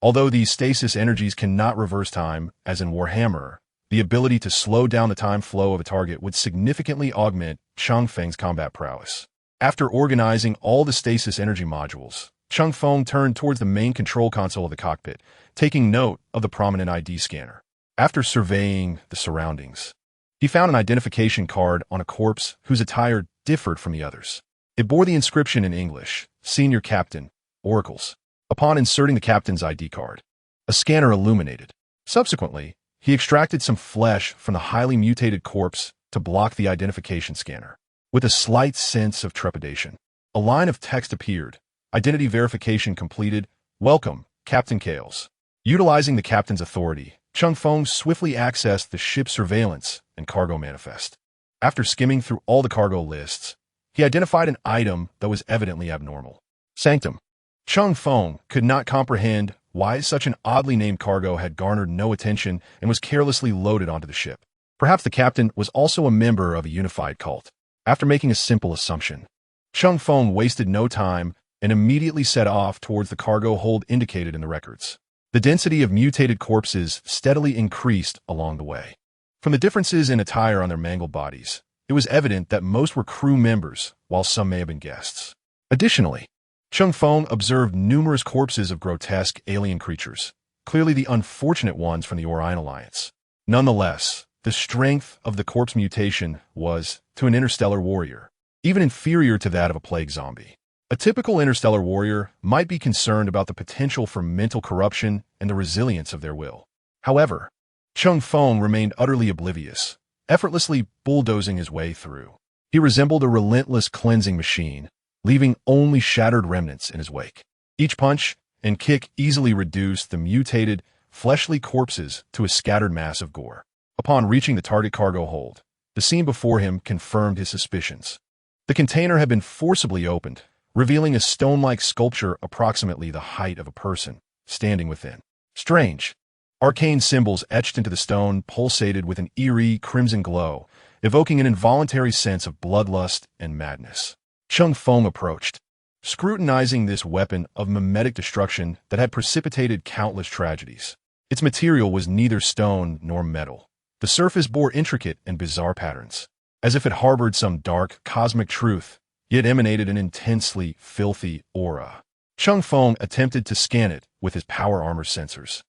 Although these stasis energies cannot reverse time, as in Warhammer, the ability to slow down the time flow of a target would significantly augment Cheng Feng's combat prowess. After organizing all the stasis energy modules, Cheng Feng turned towards the main control console of the cockpit, taking note of the prominent ID scanner. After surveying the surroundings, he found an identification card on a corpse whose attire differed from the others. It bore the inscription in English, Senior Captain, Oracles. Upon inserting the captain's ID card, a scanner illuminated. Subsequently, he extracted some flesh from the highly mutated corpse to block the identification scanner. With a slight sense of trepidation, a line of text appeared. Identity verification completed. Welcome, Captain Kales. Utilizing the captain's authority, Cheng Feng swiftly accessed the ship's surveillance and cargo manifest. After skimming through all the cargo lists, he identified an item that was evidently abnormal. Sanctum. Cheng Feng could not comprehend why such an oddly named cargo had garnered no attention and was carelessly loaded onto the ship. Perhaps the captain was also a member of a unified cult. After making a simple assumption, Cheng Feng wasted no time and immediately set off towards the cargo hold indicated in the records. The density of mutated corpses steadily increased along the way. From the differences in attire on their mangled bodies, it was evident that most were crew members, while some may have been guests. Additionally, Cheng Feng observed numerous corpses of grotesque alien creatures, clearly the unfortunate ones from the Orion Alliance. Nonetheless, the strength of the corpse mutation was, to an interstellar warrior, even inferior to that of a plague zombie. A typical interstellar warrior might be concerned about the potential for mental corruption and the resilience of their will. However, Cheng Feng remained utterly oblivious, effortlessly bulldozing his way through. He resembled a relentless cleansing machine, leaving only shattered remnants in his wake. Each punch and kick easily reduced the mutated, fleshly corpses to a scattered mass of gore. Upon reaching the target cargo hold, the scene before him confirmed his suspicions. The container had been forcibly opened, revealing a stone-like sculpture approximately the height of a person, standing within. Strange. Arcane symbols etched into the stone pulsated with an eerie crimson glow, evoking an involuntary sense of bloodlust and madness. Cheng Feng approached, scrutinizing this weapon of mimetic destruction that had precipitated countless tragedies. Its material was neither stone nor metal. The surface bore intricate and bizarre patterns, as if it harbored some dark, cosmic truth, yet emanated an intensely filthy aura. Cheng Feng attempted to scan it with his power armor sensors,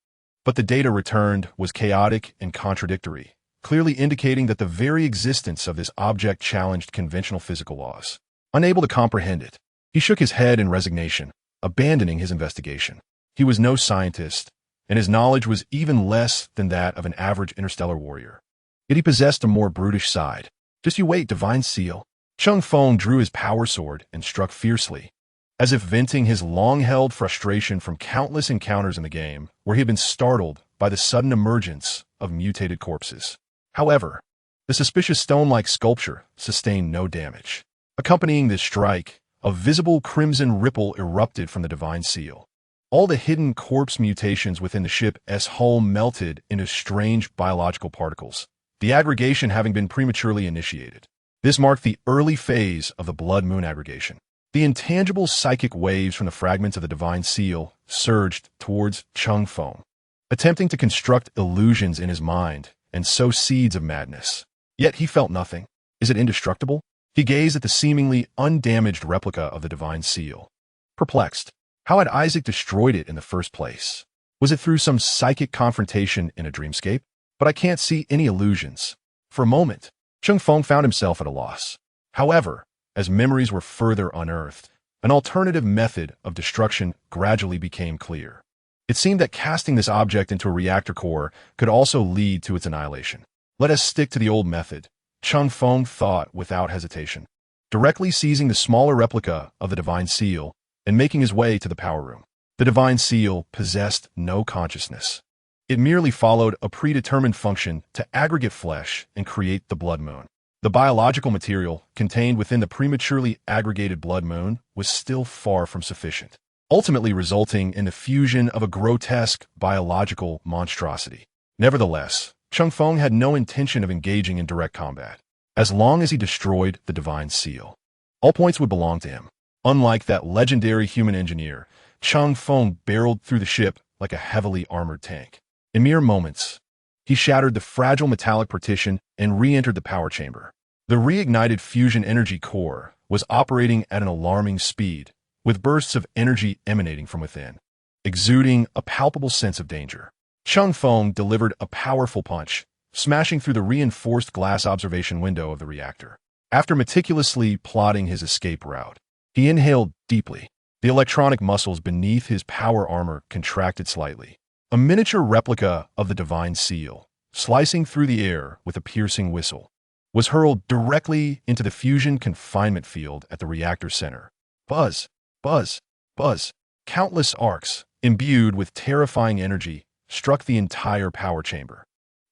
but the data returned was chaotic and contradictory, clearly indicating that the very existence of this object challenged conventional physical laws. Unable to comprehend it, he shook his head in resignation, abandoning his investigation. He was no scientist, and his knowledge was even less than that of an average interstellar warrior. Yet he possessed a more brutish side. Just you wait, Divine Seal. Cheng Feng drew his power sword and struck fiercely, as if venting his long-held frustration from countless encounters in the game where he had been startled by the sudden emergence of mutated corpses. However, the suspicious stone-like sculpture sustained no damage. Accompanying this strike, a visible crimson ripple erupted from the Divine Seal. All the hidden corpse mutations within the ship's hull melted into strange biological particles, the aggregation having been prematurely initiated. This marked the early phase of the Blood Moon aggregation. The intangible psychic waves from the fragments of the Divine Seal surged towards Cheng Feng, attempting to construct illusions in his mind and sow seeds of madness. Yet he felt nothing. Is it indestructible? He gazed at the seemingly undamaged replica of the Divine Seal. Perplexed, how had Isaac destroyed it in the first place? Was it through some psychic confrontation in a dreamscape? But I can't see any illusions. For a moment, Cheng Feng found himself at a loss. However, as memories were further unearthed, an alternative method of destruction gradually became clear. It seemed that casting this object into a reactor core could also lead to its annihilation. Let us stick to the old method, Cheng Feng thought without hesitation, directly seizing the smaller replica of the Divine Seal and making his way to the power room. The Divine Seal possessed no consciousness. It merely followed a predetermined function to aggregate flesh and create the Blood Moon. The biological material contained within the prematurely aggregated Blood Moon was still far from sufficient, ultimately resulting in the fusion of a grotesque biological monstrosity. Nevertheless, Cheng Feng had no intention of engaging in direct combat. As long as he destroyed the Divine Seal, all points would belong to him. Unlike that legendary human engineer, Cheng Feng barreled through the ship like a heavily armored tank. In mere moments, he shattered the fragile metallic partition and re-entered the power chamber. The reignited fusion energy core was operating at an alarming speed, with bursts of energy emanating from within, exuding a palpable sense of danger. Cheng Feng delivered a powerful punch, smashing through the reinforced glass observation window of the reactor. After meticulously plotting his escape route, he inhaled deeply. The electronic muscles beneath his power armor contracted slightly. A miniature replica of the Divine Seal, slicing through the air with a piercing whistle, was hurled directly into the fusion confinement field at the reactor center. Buzz, buzz, buzz. Countless arcs, imbued with terrifying energy, struck the entire power chamber.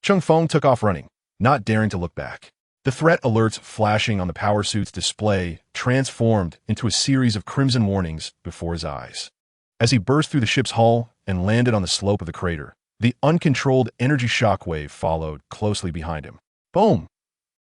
Cheng Feng took off running, not daring to look back. The threat alerts flashing on the power suit's display transformed into a series of crimson warnings before his eyes. As he burst through the ship's hull and landed on the slope of the crater, the uncontrolled energy shockwave followed closely behind him. Boom!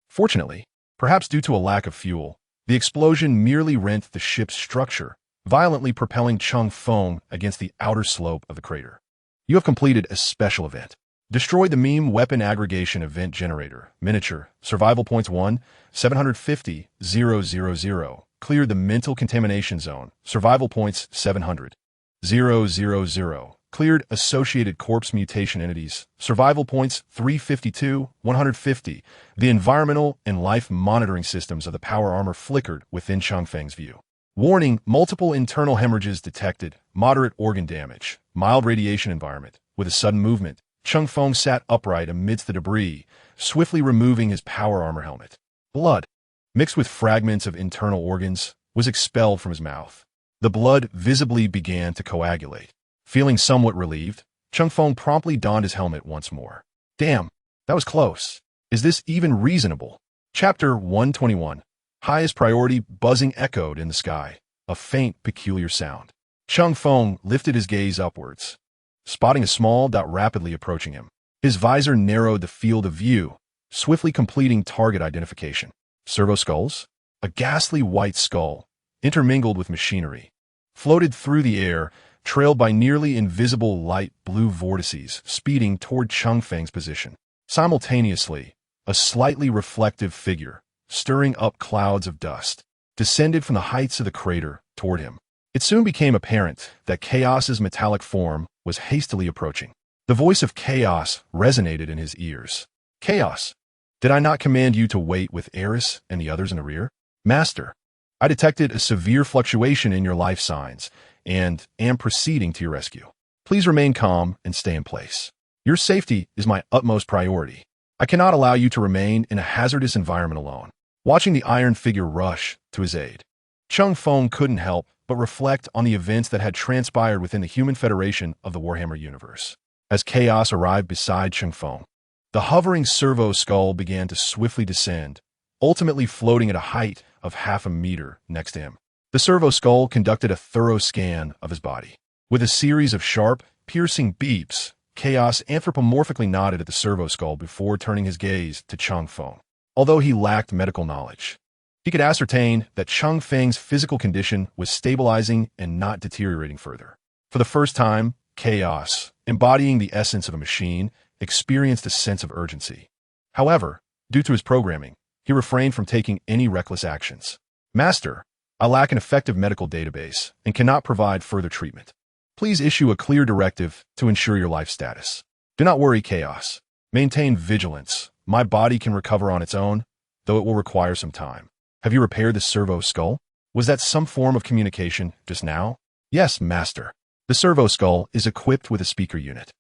Fortunately, perhaps due to a lack of fuel, the explosion merely rent the ship's structure, violently propelling Cheng Feng against the outer slope of the crater. You have completed a special event. Destroy the meme weapon aggregation event generator, miniature, survival points 1, 750,000. Cleared the mental contamination zone, survival points 700,000. Cleared associated corpse mutation entities, survival points 352, 150. The environmental and life monitoring systems of the power armor flickered within Cheng Feng's view. Warning, multiple internal hemorrhages detected, moderate organ damage, mild radiation environment. With a sudden movement, Cheng Feng sat upright amidst the debris, swiftly removing his power armor helmet. Blood, mixed with fragments of internal organs, was expelled from his mouth. The blood visibly began to coagulate. Feeling somewhat relieved, Cheng Feng promptly donned his helmet once more. Damn, that was close. Is this even reasonable? Chapter 121. Highest priority buzzing echoed in the sky, a faint, peculiar sound. Cheng Feng lifted his gaze upwards, spotting a small dot rapidly approaching him. His visor narrowed the field of view, swiftly completing target identification. Servo skulls? A ghastly white skull, intermingled with machinery, floated through the air, trailed by nearly invisible light blue vortices speeding toward Cheng Feng's position. Simultaneously, a slightly reflective figure, stirring up clouds of dust, descended from the heights of the crater toward him. It soon became apparent that Chaos's metallic form was hastily approaching. The voice of Chaos resonated in his ears. Chaos, did I not command you to wait with Eris and the others in the rear? Master, I detected a severe fluctuation in your life signs and am proceeding to your rescue. Please remain calm and stay in place. Your safety is my utmost priority. I cannot allow you to remain in a hazardous environment alone. Watching the iron figure rush to his aid, Cheng Feng couldn't help but reflect on the events that had transpired within the Human Federation of the Warhammer universe. As Chaos arrived beside Cheng Feng, the hovering servo skull began to swiftly descend, ultimately floating at a height of half a meter next to him. The servo skull conducted a thorough scan of his body. With a series of sharp, piercing beeps, Chaos anthropomorphically nodded at the servo skull before turning his gaze to Cheng Feng. Although he lacked medical knowledge, he could ascertain that Cheng Feng's physical condition was stabilizing and not deteriorating further. For the first time, Chaos, embodying the essence of a machine, experienced a sense of urgency. However, due to his programming, he refrained from taking any reckless actions. Master, I lack an effective medical database and cannot provide further treatment. Please issue a clear directive to ensure your life status. Do not worry, Chaos. Maintain vigilance. My body can recover on its own, though it will require some time. Have you repaired the servo skull? Was that some form of communication just now? Yes, Master. The servo skull is equipped with a speaker unit.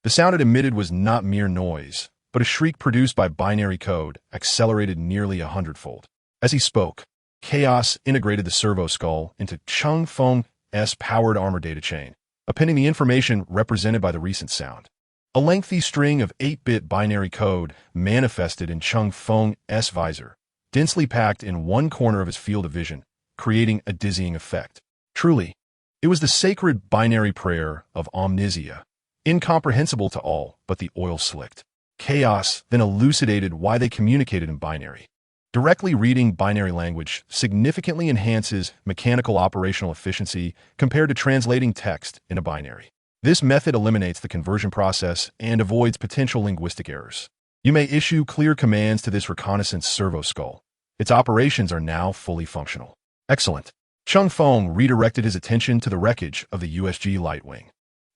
The sound it emitted was not mere noise, but a shriek produced by binary code, accelerated nearly 100-fold. As he spoke, Chaos integrated the servo skull into Cheng Feng's powered armor data chain, appending the information represented by the recent sound. A lengthy string of 8-bit binary code manifested in Cheng Feng's visor, densely packed in one corner of his field of vision, creating a dizzying effect. Truly, it was the sacred binary prayer of omnisia, incomprehensible to all but the oil-slicked. Chaos then elucidated why they communicated in binary. Directly reading binary language significantly enhances mechanical operational efficiency compared to translating text in a binary. This method eliminates the conversion process and avoids potential linguistic errors. You may issue clear commands to this reconnaissance servo skull. Its operations are now fully functional. Excellent. Cheng Feng redirected his attention to the wreckage of the USG Lightwing.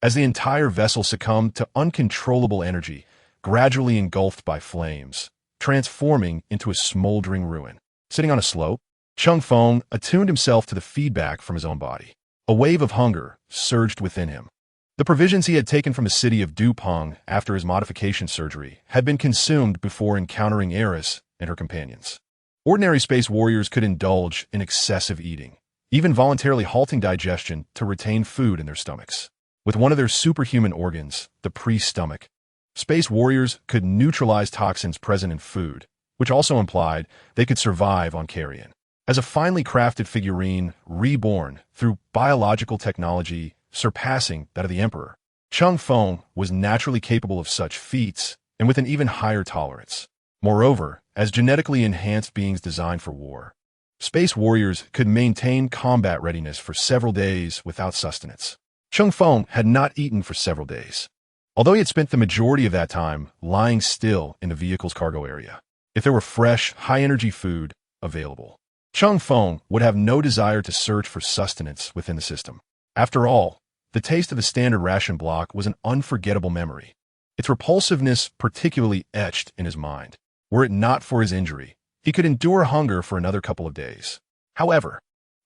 As the entire vessel succumbed to uncontrollable energy, gradually engulfed by flames, transforming into a smoldering ruin. Sitting on a slope, Cheng Feng attuned himself to the feedback from his own body. A wave of hunger surged within him. The provisions he had taken from the city of Dupeng after his modification surgery had been consumed before encountering Eris and her companions. Ordinary space warriors could indulge in excessive eating, even voluntarily halting digestion to retain food in their stomachs. With one of their superhuman organs, the pre-stomach, space warriors could neutralize toxins present in food, which also implied they could survive on carrion. As a finely crafted figurine reborn through biological technology surpassing that of the Emperor, Cheng Feng was naturally capable of such feats and with an even higher tolerance. Moreover, as genetically enhanced beings designed for war, space warriors could maintain combat readiness for several days without sustenance. Cheng Feng had not eaten for several days, although he had spent the majority of that time lying still in the vehicle's cargo area. If there were fresh, high-energy food available, Cheng Feng would have no desire to search for sustenance within the system. After all, the taste of the standard ration block was an unforgettable memory, its repulsiveness particularly etched in his mind. Were it not for his injury, he could endure hunger for another couple of days. However,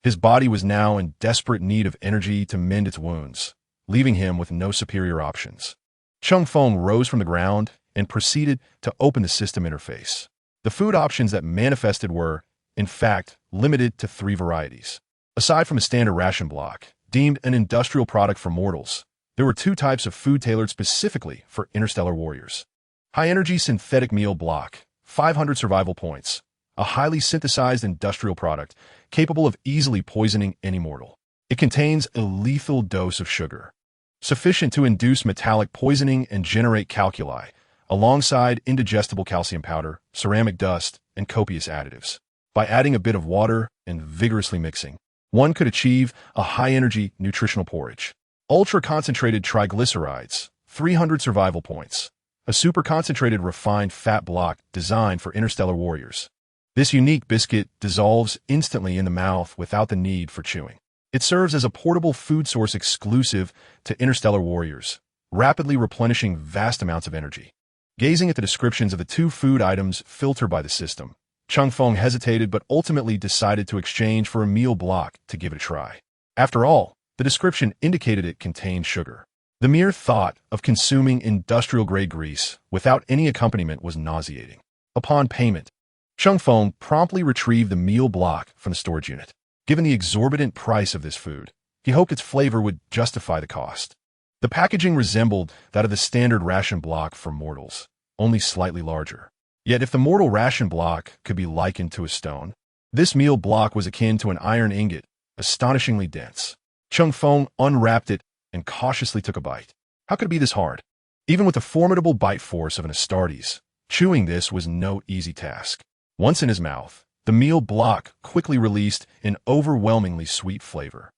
his body was now in desperate need of energy to mend its wounds, leaving him with no superior options. Cheng Feng rose from the ground and proceeded to open the system interface. The food options that manifested were, in fact, limited to 3 varieties. Aside from a standard ration block, deemed an industrial product for mortals, there were 2 types of food tailored specifically for interstellar warriors. High-energy synthetic meal block, 500 survival points, a highly synthesized industrial product capable of easily poisoning any mortal. It contains a lethal dose of sugar, sufficient to induce metallic poisoning and generate calculi, alongside indigestible calcium powder, ceramic dust, and copious additives. By adding a bit of water and vigorously mixing, one could achieve a high-energy nutritional porridge. Ultra-concentrated triglycerides, 300 survival points, a super-concentrated refined fat block designed for interstellar warriors. This unique biscuit dissolves instantly in the mouth without the need for chewing. It serves as a portable food source exclusive to interstellar warriors, rapidly replenishing vast amounts of energy. Gazing at the descriptions of the 2 food items filtered by the system, Cheng Feng hesitated but ultimately decided to exchange for a meal block to give it a try. After all, the description indicated it contained sugar. The mere thought of consuming industrial-grade grease without any accompaniment was nauseating. Upon payment, Cheng Feng promptly retrieved the meal block from the storage unit. Given the exorbitant price of this food, he hoped its flavor would justify the cost. The packaging resembled that of the standard ration block for mortals, only slightly larger. Yet if the mortal ration block could be likened to a stone, this meal block was akin to an iron ingot, astonishingly dense. Cheng Feng unwrapped it and cautiously took a bite. How could it be this hard? Even with the formidable bite force of an Astartes, chewing this was no easy task. Once in his mouth, the meal block quickly released an overwhelmingly sweet flavor,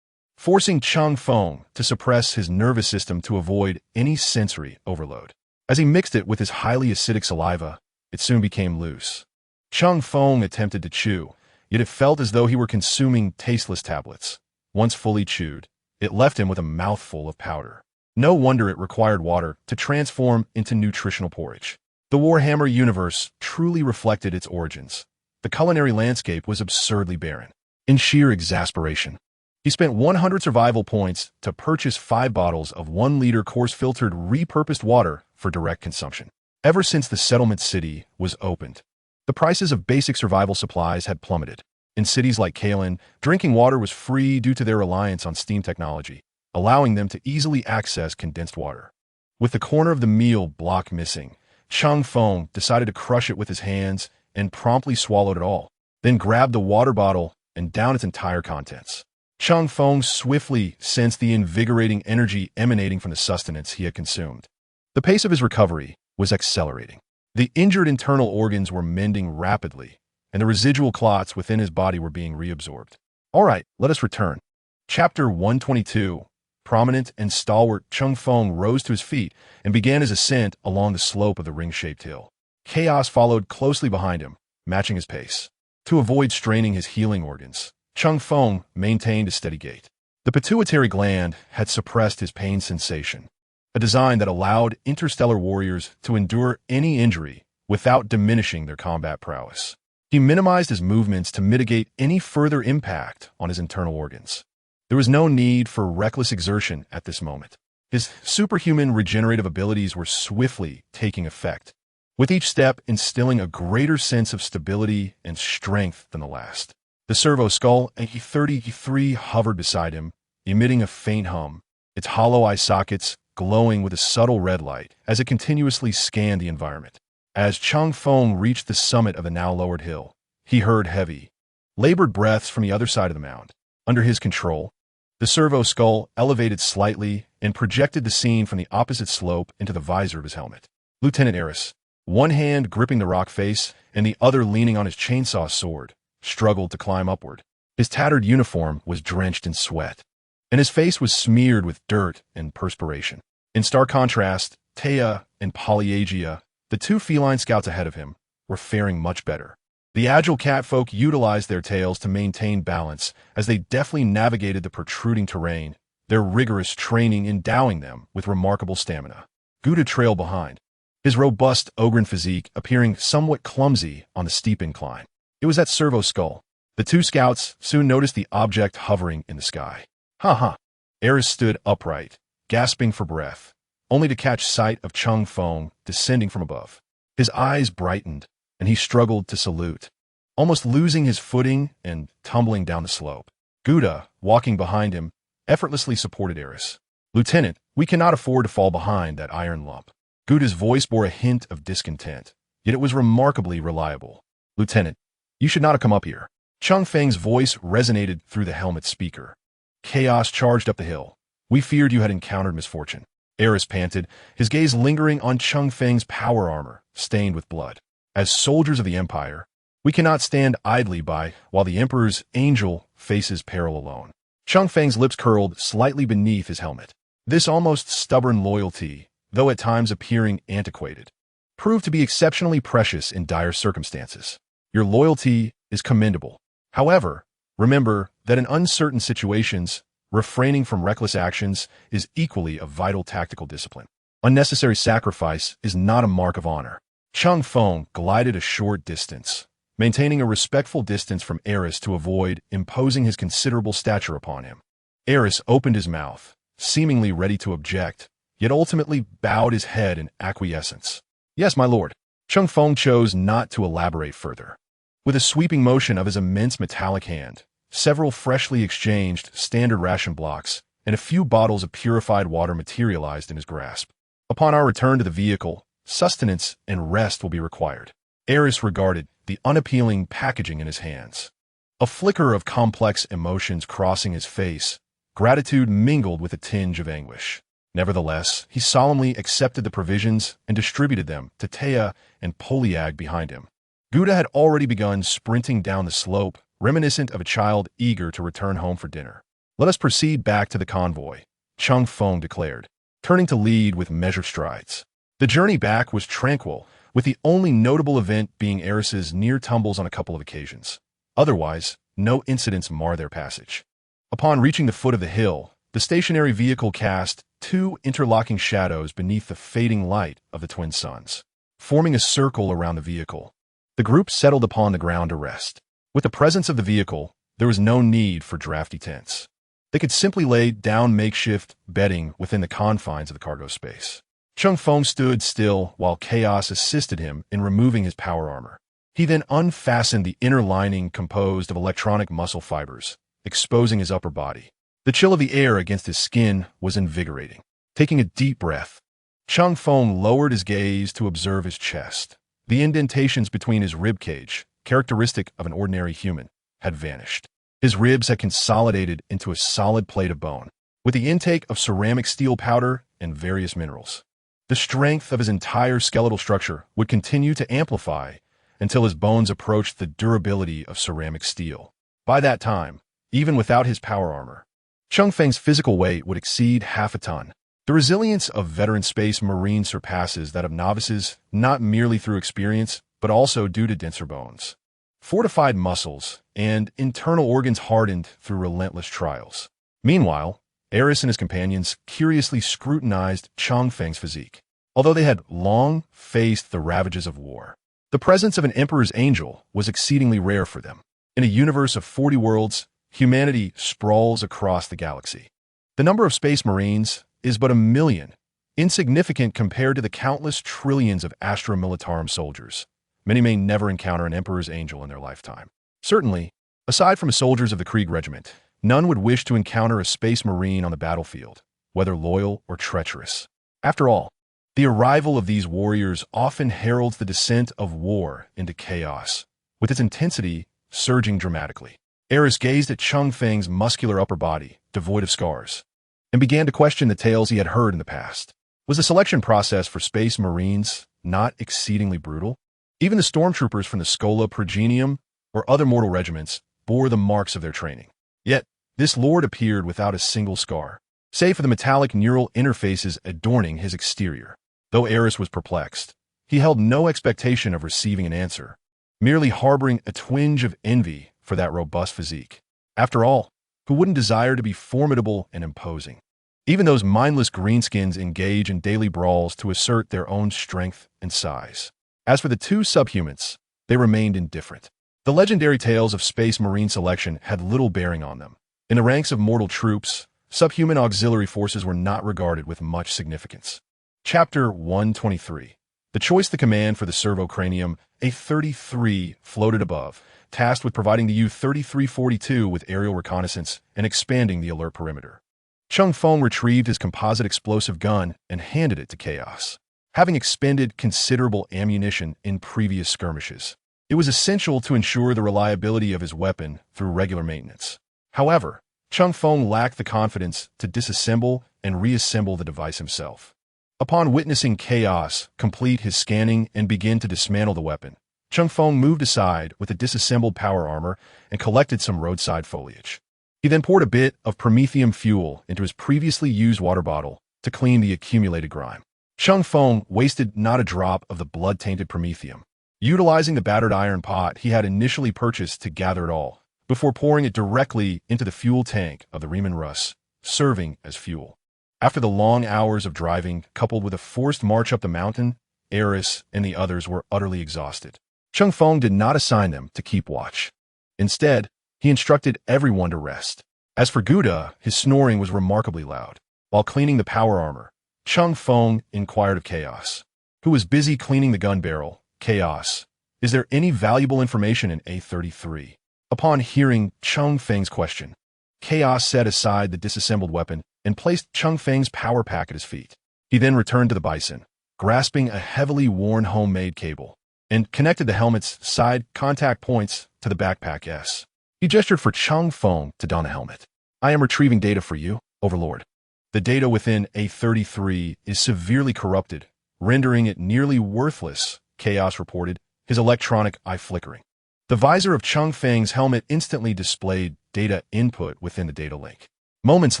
forcing Cheng Feng to suppress his nervous system to avoid any sensory overload. As he mixed it with his highly acidic saliva, it soon became loose. Cheng Feng attempted to chew, yet it felt as though he were consuming tasteless tablets. Once fully chewed, it left him with a mouthful of powder. No wonder it required water to transform into nutritional porridge. The Warhammer universe truly reflected its origins. The culinary landscape was absurdly barren. In sheer exasperation, he spent 100 survival points to purchase 5 bottles of 1-liter coarse-filtered repurposed water for direct consumption. Ever since the settlement city was opened, the prices of basic survival supplies had plummeted. In cities like Kalen, drinking water was free due to their reliance on steam technology, allowing them to easily access condensed water. With the corner of the meal block missing, Cheng Feng decided to crush it with his hands and promptly swallowed it all, then grabbed the water bottle and downed its entire contents. Cheng Feng swiftly sensed the invigorating energy emanating from the sustenance he had consumed. The pace of his recovery was accelerating. The injured internal organs were mending rapidly, and the residual clots within his body were being reabsorbed. All right, let us return. Chapter 122. Prominent and stalwart Cheng Feng rose to his feet and began his ascent along the slope of the ring-shaped hill. Chaos followed closely behind him, matching his pace. To avoid straining his healing organs, Cheng Feng maintained a steady gait. The pituitary gland had suppressed his pain sensation, a design that allowed interstellar warriors to endure any injury without diminishing their combat prowess. He minimized his movements to mitigate any further impact on his internal organs. There was no need for reckless exertion at this moment. His superhuman regenerative abilities were swiftly taking effect, with each step instilling a greater sense of stability and strength than the last. The servo skull, A33, hovered beside him, emitting a faint hum, its hollow eye sockets glowing with a subtle red light as it continuously scanned the environment. As Cheng Feng reached the summit of the now lowered hill, he heard heavy, labored breaths from the other side of the mound. Under his control, the servo skull elevated slightly and projected the scene from the opposite slope into the visor of his helmet. Lieutenant Eris, one hand gripping the rock face and the other leaning on his chainsaw sword, struggled to climb upward. His tattered uniform was drenched in sweat, and his face was smeared with dirt and perspiration. In stark contrast, Taya and Polyagia, the 2 feline scouts ahead of him, were faring much better. The agile catfolk utilized their tails to maintain balance as they deftly navigated the protruding terrain, their rigorous training endowing them with remarkable stamina. Gouda trailed behind, his robust ogren physique appearing somewhat clumsy on the steep incline. It was that servo skull. The 2 scouts soon noticed the object hovering in the sky. Ha! Eris stood upright, gasping for breath, only to catch sight of Cheng Feng descending from above. His eyes brightened, and he struggled to salute, almost losing his footing and tumbling down the slope. Gouda, walking behind him, effortlessly supported Eris. Lieutenant, we cannot afford to fall behind that iron lump. Gouda's voice bore a hint of discontent, yet it was remarkably reliable. Lieutenant, you should not have come up here. Cheng Feng's voice resonated through the helmet speaker. Chaos charged up the hill. We feared you had encountered misfortune. Eris panted, his gaze lingering on Cheng Feng's power armor, stained with blood. As soldiers of the Empire, we cannot stand idly by while the Emperor's angel faces peril alone. Cheng Feng's lips curled slightly beneath his helmet. This almost stubborn loyalty, though at times appearing antiquated, proved to be exceptionally precious in dire circumstances. Your loyalty is commendable. However, remember that in uncertain situations, refraining from reckless actions is equally a vital tactical discipline. Unnecessary sacrifice is not a mark of honor. Cheng Feng glided a short distance, maintaining a respectful distance from Eris to avoid imposing his considerable stature upon him. Eris opened his mouth, seemingly ready to object, yet ultimately bowed his head in acquiescence. Yes, my lord. Cheng Feng chose not to elaborate further. With a sweeping motion of his immense metallic hand, several freshly exchanged standard ration blocks and a few bottles of purified water materialized in his grasp. Upon our return to the vehicle, sustenance and rest will be required. Eris regarded the unappealing packaging in his hands. A flicker of complex emotions crossing his face, gratitude mingled with a tinge of anguish. Nevertheless, he solemnly accepted the provisions and distributed them to Taya and Poliag behind him. Gouda had already begun sprinting down the slope, reminiscent of a child eager to return home for dinner. "Let us proceed back to the convoy," Cheng Feng declared, turning to lead with measured strides. The journey back was tranquil, with the only notable event being Eris's near tumbles on a couple of occasions. Otherwise, no incidents marred their passage. Upon reaching the foot of the hill, the stationary vehicle cast two interlocking shadows beneath the fading light of the twin suns, forming a circle around the vehicle. The group settled upon the ground to rest. With the presence of the vehicle, there was no need for drafty tents. They could simply lay down makeshift bedding within the confines of the cargo space. Cheng Feng stood still while Chaos assisted him in removing his power armor. He then unfastened the inner lining composed of electronic muscle fibers, exposing his upper body. The chill of the air against his skin was invigorating. Taking a deep breath, Cheng Feng lowered his gaze to observe his chest. The indentations between his ribcage, characteristic of an ordinary human, had vanished. His ribs had consolidated into a solid plate of bone, with the intake of ceramic steel powder and various minerals. The strength of his entire skeletal structure would continue to amplify until his bones approached the durability of ceramic steel. By that time, even without his power armor, Cheng Feng's physical weight would exceed half a ton. The resilience of veteran space marines surpasses that of novices, not merely through experience, but also due to denser bones, fortified muscles, and internal organs hardened through relentless trials. Meanwhile, Eris and his companions curiously scrutinized Cheng Feng's physique. Although they had long faced the ravages of war, the presence of an Emperor's Angel was exceedingly rare for them. In a universe of 40 worlds, humanity sprawls across the galaxy. The number of space marines is but 1,000,000, insignificant compared to the countless trillions of Astra Militarum soldiers. Many may never encounter an Emperor's Angel in their lifetime. Certainly, aside from soldiers of the Krieg Regiment, none would wish to encounter a space marine on the battlefield, whether loyal or treacherous. After all, the arrival of these warriors often heralds the descent of war into chaos, with its intensity surging dramatically. Eris gazed at Cheng Feng's muscular upper body, devoid of scars, and began to question the tales he had heard in the past. Was the selection process for space marines not exceedingly brutal? Even the stormtroopers from the Scola Progenium or other mortal regiments bore the marks of their training. Yet, this lord appeared without a single scar, save for the metallic neural interfaces adorning his exterior. Though Eris was perplexed, he held no expectation of receiving an answer, merely harboring a twinge of envy for that robust physique. After all, who wouldn't desire to be formidable and imposing? Even those mindless greenskins engage in daily brawls to assert their own strength and size. As for the two subhumans, they remained indifferent. The legendary tales of space marine selection had little bearing on them. In the ranks of mortal troops, subhuman auxiliary forces were not regarded with much significance. Chapter 123. The choice the command for the servo-cranium A-33 floated above, tasked with providing the U-3342 with aerial reconnaissance and expanding the alert perimeter. Cheng Feng retrieved his composite explosive gun and handed it to Chaos. Having expended considerable ammunition in previous skirmishes, it was essential to ensure the reliability of his weapon through regular maintenance. However, Cheng Feng lacked the confidence to disassemble and reassemble the device himself. Upon witnessing Chaos complete his scanning and begin to dismantle the weapon, Cheng Feng moved aside with the disassembled power armor and collected some roadside foliage. He then poured a bit of promethium fuel into his previously used water bottle to clean the accumulated grime. Cheng Feng wasted not a drop of the blood-tainted promethium, utilizing the battered iron pot he had initially purchased to gather it all, before pouring it directly into the fuel tank of the Riemann Russ, serving as fuel. After the long hours of driving, coupled with a forced march up the mountain, Eris and the others were utterly exhausted. Cheng Feng did not assign them to keep watch. Instead, he instructed everyone to rest. As for Gouda, his snoring was remarkably loud. While cleaning the power armor, Cheng Feng inquired of Chaos, who was busy cleaning the gun barrel. Chaos, is there any valuable information in A-33? Upon hearing Cheng Feng's question, Chaos set aside the disassembled weapon and placed Cheng Feng's power pack at his feet. He then returned to the bison, grasping a heavily worn homemade cable, and connected the helmet's side contact points to the backpack S. He gestured for Cheng Feng to don a helmet. I am retrieving data for you, Overlord. The data within A33 is severely corrupted, rendering it nearly worthless, Chaos reported, his electronic eye flickering. The visor of Cheng Feng's helmet instantly displayed data input within the data link. Moments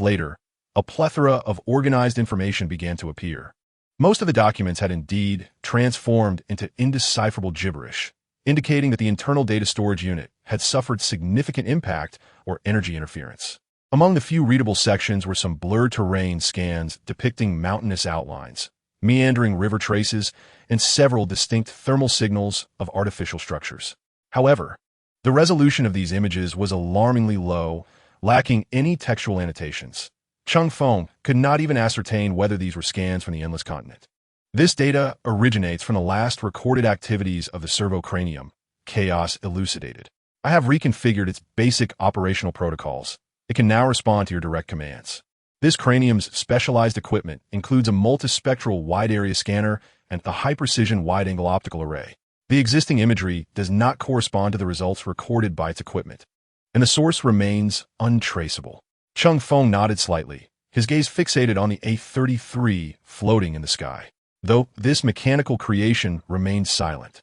later, a plethora of organized information began to appear. Most of the documents had indeed transformed into indecipherable gibberish, indicating that the internal data storage unit had suffered significant impact or energy interference. Among the few readable sections were some blurred terrain scans depicting mountainous outlines, meandering river traces, and several distinct thermal signals of artificial structures. However, the resolution of these images was alarmingly low, lacking any textual annotations. Cheng Feng could not even ascertain whether these were scans from the Endless Continent. This data originates from the last recorded activities of the servo-cranium, Chaos elucidated. I have reconfigured its basic operational protocols. It can now respond to your direct commands. This cranium's specialized equipment includes a multispectral wide-area scanner and a high-precision wide-angle optical array. The existing imagery does not correspond to the results recorded by its equipment, and the source remains untraceable. Cheng Feng nodded slightly, his gaze fixated on the A33 floating in the sky. Though this mechanical creation remained silent,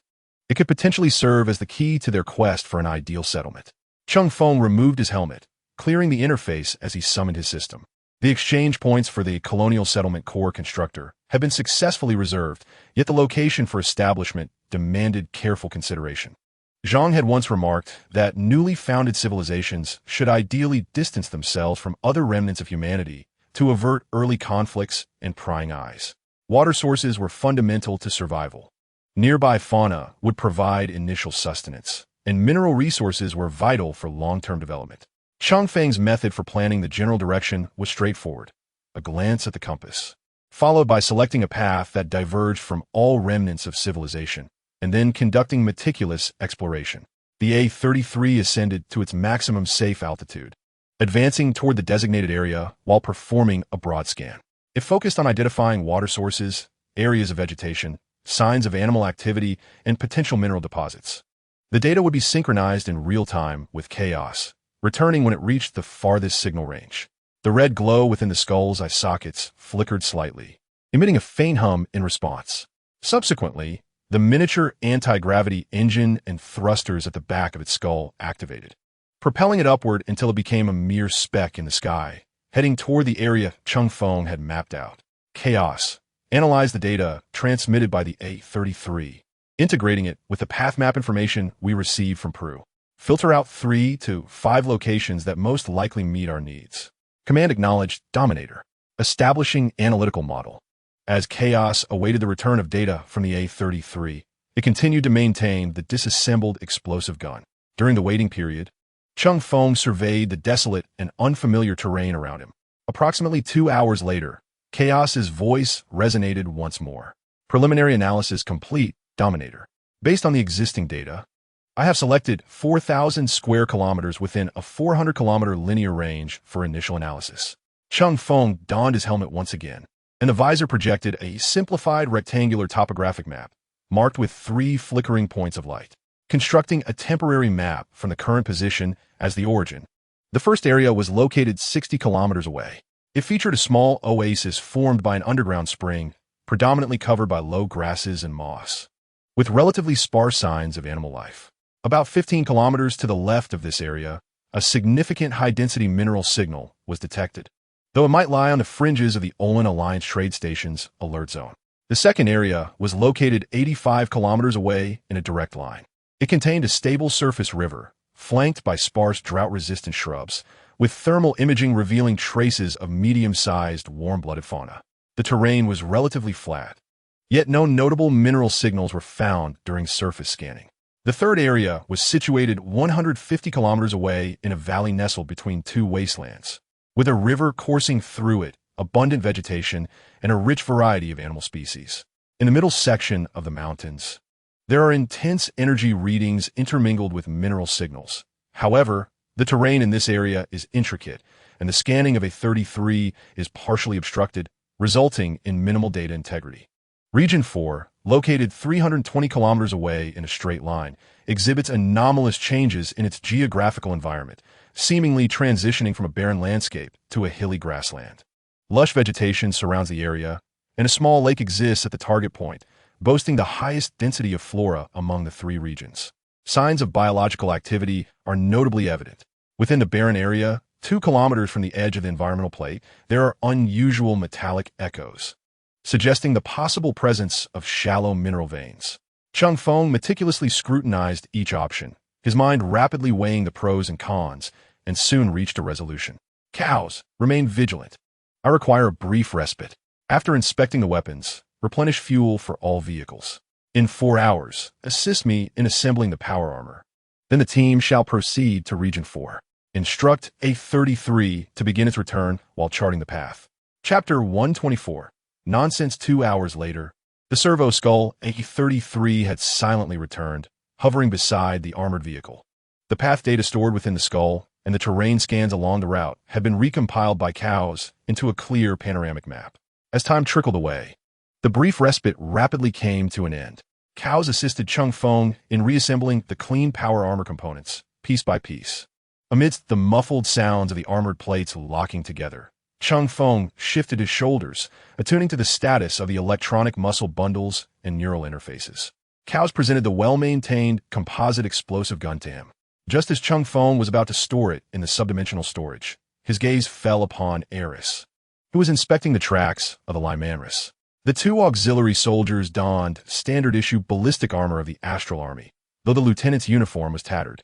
it could potentially serve as the key to their quest for an ideal settlement. Cheng Feng removed his helmet, clearing the interface as he summoned his system. The exchange points for the Colonial Settlement Core constructor had been successfully reserved, yet the location for establishment demanded careful consideration. Zhang had once remarked that newly founded civilizations should ideally distance themselves from other remnants of humanity to avert early conflicts and prying eyes. Water sources were fundamental to survival. Nearby fauna would provide initial sustenance, and mineral resources were vital for long-term development. Cheng Feng's method for planning the general direction was straightforward: a glance at the compass, followed by selecting a path that diverged from all remnants of civilization, and then conducting meticulous exploration. The A33 ascended to its maximum safe altitude, advancing toward the designated area while performing a broad scan. It focused on identifying water sources, areas of vegetation, signs of animal activity, and potential mineral deposits. The data would be synchronized in real time with Chaos, returning when it reached the farthest signal range. The red glow within the skull's eye sockets flickered slightly, emitting a faint hum in response. Subsequently, the miniature anti-gravity engine and thrusters at the back of its skull activated, propelling it upward until it became a mere speck in the sky, heading toward the area Cheng Feng had mapped out. Chaos analyzed the data transmitted by the A33, integrating it with the path map information we received from Peru. Filter out 3 to 5 locations that most likely meet our needs. Command acknowledged. Dominator. Establishing analytical model. As Chaos awaited the return of data from the A33, it continued to maintain the disassembled explosive gun. During the waiting period, Cheng Feng surveyed the desolate and unfamiliar terrain around him. Approximately 2 hours later, Chaos's voice resonated once more. Preliminary analysis complete, Dominator. Based on the existing data, I have selected 4,000 square kilometers within a 400-kilometer linear range for initial analysis. Cheng Feng donned his helmet once again, and the visor projected a simplified rectangular topographic map, marked with 3 flickering points of light. Constructing a temporary map from the current position as the origin, the first area was located 60 kilometers away. It featured a small oasis formed by an underground spring, predominantly covered by low grasses and moss, with relatively sparse signs of animal life. About 15 kilometers to the left of this area, a significant high-density mineral signal was detected, though it might lie on the fringes of the Olin Alliance Trade Station's alert zone. The second area was located 85 kilometers away in a direct line. It contained a stable surface river, flanked by sparse drought-resistant shrubs, with thermal imaging revealing traces of medium-sized warm-blooded fauna. The terrain was relatively flat, yet no notable mineral signals were found during surface scanning. The third area was situated 150 kilometers away in a valley nestled between 2 wastelands, with a river coursing through it, abundant vegetation, and a rich variety of animal species. In the middle section of the mountains, there are intense energy readings intermingled with mineral signals. However, the terrain in this area is intricate, and the scanning of A33 is partially obstructed, resulting in minimal data integrity. Region 4, located 320 kilometers away in a straight line, exhibits anomalous changes in its geographical environment, seemingly transitioning from a barren landscape to a hilly grassland. Lush vegetation surrounds the area, and a small lake exists at the target point, boasting the highest density of flora among the three regions. Signs of biological activity are notably evident. Within the barren area, 2 kilometers from the edge of the environmental plate, there are unusual metallic echoes, suggesting the possible presence of shallow mineral veins. Cheng Feng meticulously scrutinized each option, his mind rapidly weighing the pros and cons, and soon reached a resolution. Cows, remain vigilant. I require a brief respite. After inspecting the weapons, replenish fuel for all vehicles. In 4 hours, assist me in assembling the power armor. Then the team shall proceed to Region 4. Instruct A33 to begin its return while charting the path. Chapter 124. Nonsense. 2 hours later, the servo skull A33 had silently returned, hovering beside the armored vehicle. The path data stored within the skull and the terrain scans along the route had been recompiled by cows into a clear panoramic map. As time trickled away, the brief respite rapidly came to an end. Cows assisted Cheng Feng in reassembling the clean power armor components, piece by piece. Amidst the muffled sounds of the armored plates locking together, Cheng Feng shifted his shoulders, attuning to the status of the electronic muscle bundles and neural interfaces. Cows presented the well-maintained composite explosive gun to him. Just as Cheng Feng was about to store it in the subdimensional storage, his gaze fell upon Eris, who was inspecting the tracks of the Limanris. The 2 auxiliary soldiers donned standard-issue ballistic armor of the Astral Army, though the lieutenant's uniform was tattered.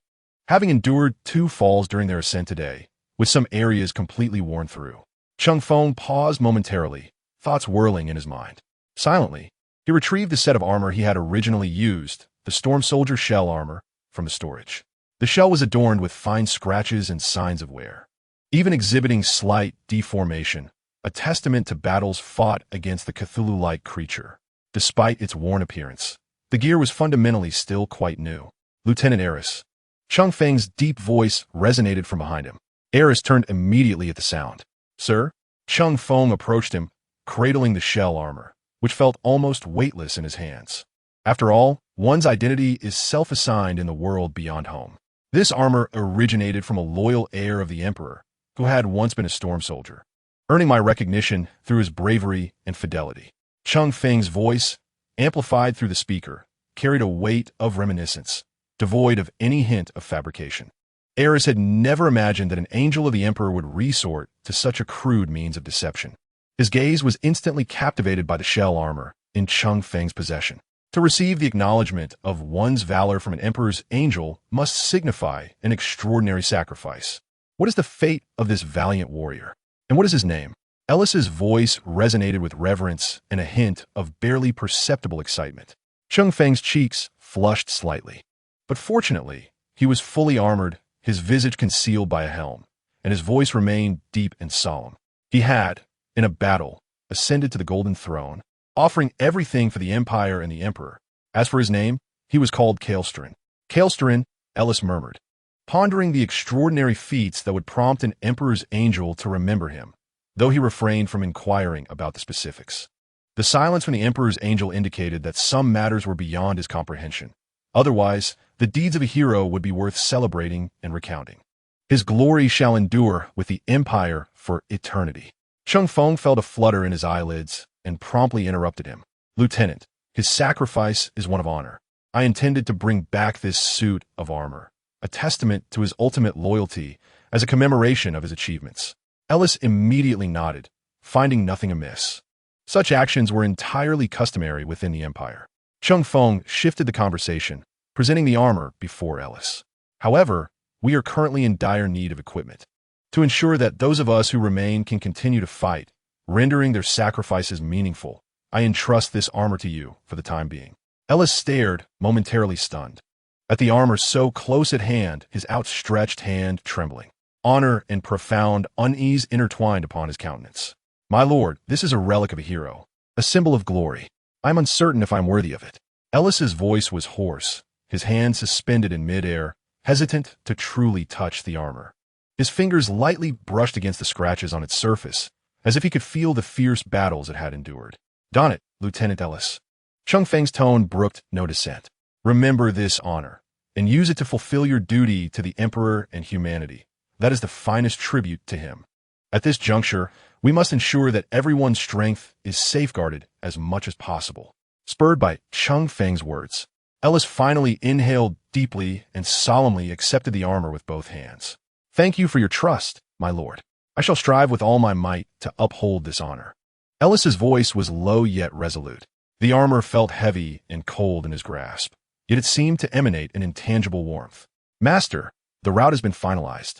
Having endured 2 falls during their ascent today, with some areas completely worn through, Cheng Feng paused momentarily, thoughts whirling in his mind. Silently, he retrieved the set of armor he had originally used, the Storm Soldier shell armor, from the storage. The shell was adorned with fine scratches and signs of wear, even exhibiting slight deformation, a testament to battles fought against the Cthulhu-like creature. Despite its worn appearance, the gear was fundamentally still quite new. Lieutenant Eris. Cheng Feng's deep voice resonated from behind him. Eris turned immediately at the sound. Sir? Cheng Feng approached him, cradling the shell armor, which felt almost weightless in his hands. After all, one's identity is self-assigned in the world beyond home. This armor originated from a loyal heir of the Emperor, who had once been a storm soldier, earning my recognition through his bravery and fidelity. Cheng Feng's voice, amplified through the speaker, carried a weight of reminiscence, devoid of any hint of fabrication. Eris had never imagined that an angel of the Emperor would resort to such a crude means of deception. His gaze was instantly captivated by the shell armor in Cheng Feng's possession. To receive the acknowledgement of one's valor from an Emperor's angel must signify an extraordinary sacrifice. What is the fate of this valiant warrior? And what is his name? Ellis's voice resonated with reverence and a hint of barely perceptible excitement. Cheng Feng's cheeks flushed slightly. But fortunately, he was fully armored, his visage concealed by a helm, and his voice remained deep and solemn. He had, in a battle, ascended to the Golden Throne, offering everything for the Empire and the Emperor. As for his name, he was called Kael'Sterin. Kael'Sterin, Ellis murmured, pondering the extraordinary feats that would prompt an Emperor's angel to remember him, though he refrained from inquiring about the specifics. The silence from the Emperor's angel indicated that some matters were beyond his comprehension. Otherwise, the deeds of a hero would be worth celebrating and recounting. His glory shall endure with the Empire for eternity. Cheng Feng felt a flutter in his eyelids and promptly interrupted him. Lieutenant, his sacrifice is one of honor. I intended to bring back this suit of armor, a testament to his ultimate loyalty as a commemoration of his achievements. Ellis immediately nodded, finding nothing amiss. Such actions were entirely customary within the Empire. Cheng Feng shifted the conversation, presenting the armor before Ellis. However, we are currently in dire need of equipment to ensure that those of us who remain can continue to fight, rendering their sacrifices meaningful. I entrust this armor to you for the time being. Ellis stared, momentarily stunned, at the armor so close at hand, his outstretched hand trembling. Honor and profound unease intertwined upon his countenance. My lord, this is a relic of a hero, a symbol of glory. I am uncertain if I am worthy of it. Ellis's voice was hoarse, his hand suspended in midair, hesitant to truly touch the armor. His fingers lightly brushed against the scratches on its surface, as if he could feel the fierce battles it had endured. Don it, Lieutenant Ellis. Cheng Feng's tone brooked no dissent. Remember this honor, and use it to fulfill your duty to the Emperor and humanity. that is the finest tribute to him. At this juncture, we must ensure that everyone's strength is safeguarded as much as possible. Spurred by Cheng Feng's words, Ellis finally inhaled deeply and solemnly accepted the armor with both hands. "Thank you for your trust, my lord. I shall strive with all my might to uphold this honor." Ellis's voice was low yet resolute. The armor felt heavy and cold in his grasp, yet it seemed to emanate an intangible warmth. "Master, the route has been finalized.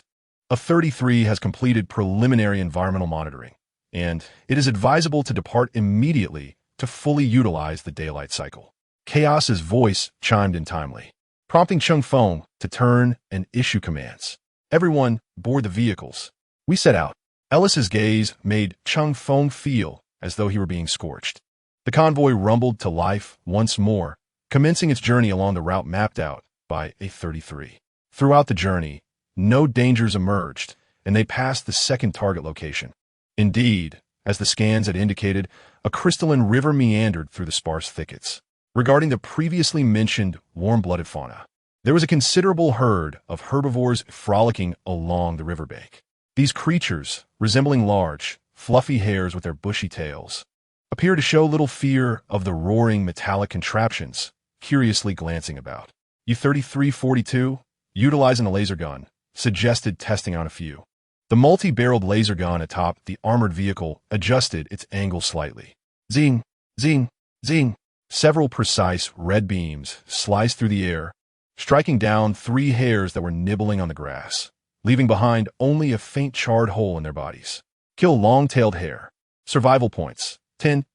A 33 has completed preliminary environmental monitoring, and it is advisable to depart immediately to fully utilize the daylight cycle." Chaos's voice chimed in timely, prompting Cheng Feng to turn and issue commands. "Everyone, board the vehicles." We set out. Ellis's gaze made Cheng Feng feel as though he were being scorched. The convoy rumbled to life once more, commencing its journey along the route mapped out by a 33. Throughout the journey, no dangers emerged, and they passed the second target location. Indeed, as the scans had indicated, a crystalline river meandered through the sparse thickets. Regarding the previously mentioned warm-blooded fauna, there was a considerable herd of herbivores frolicking along the riverbank. These creatures, resembling large, fluffy hares with their bushy tails, appear to show little fear of the roaring metallic contraptions, curiously glancing about. U-3342, utilizing a laser gun, suggested testing on a few. The multi-barreled laser gun atop the armored vehicle adjusted its angle slightly. Zing, zing, zing. Several precise red beams sliced through the air, striking down 3 hares that were nibbling on the grass, leaving behind only a faint charred hole in their bodies. Kill long-tailed hare. Survival points. 10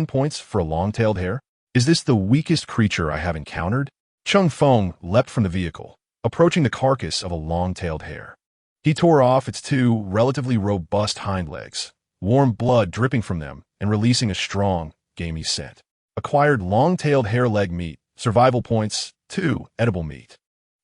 points for a long-tailed hare? Is this the weakest creature I have encountered? Cheng Feng leapt from the vehicle, approaching the carcass of a long-tailed hare. He tore off its 2 relatively robust hind legs, warm blood dripping from them and releasing a strong, gamey scent. Acquired long-tailed hare leg meat. Survival points. 2 edible meat.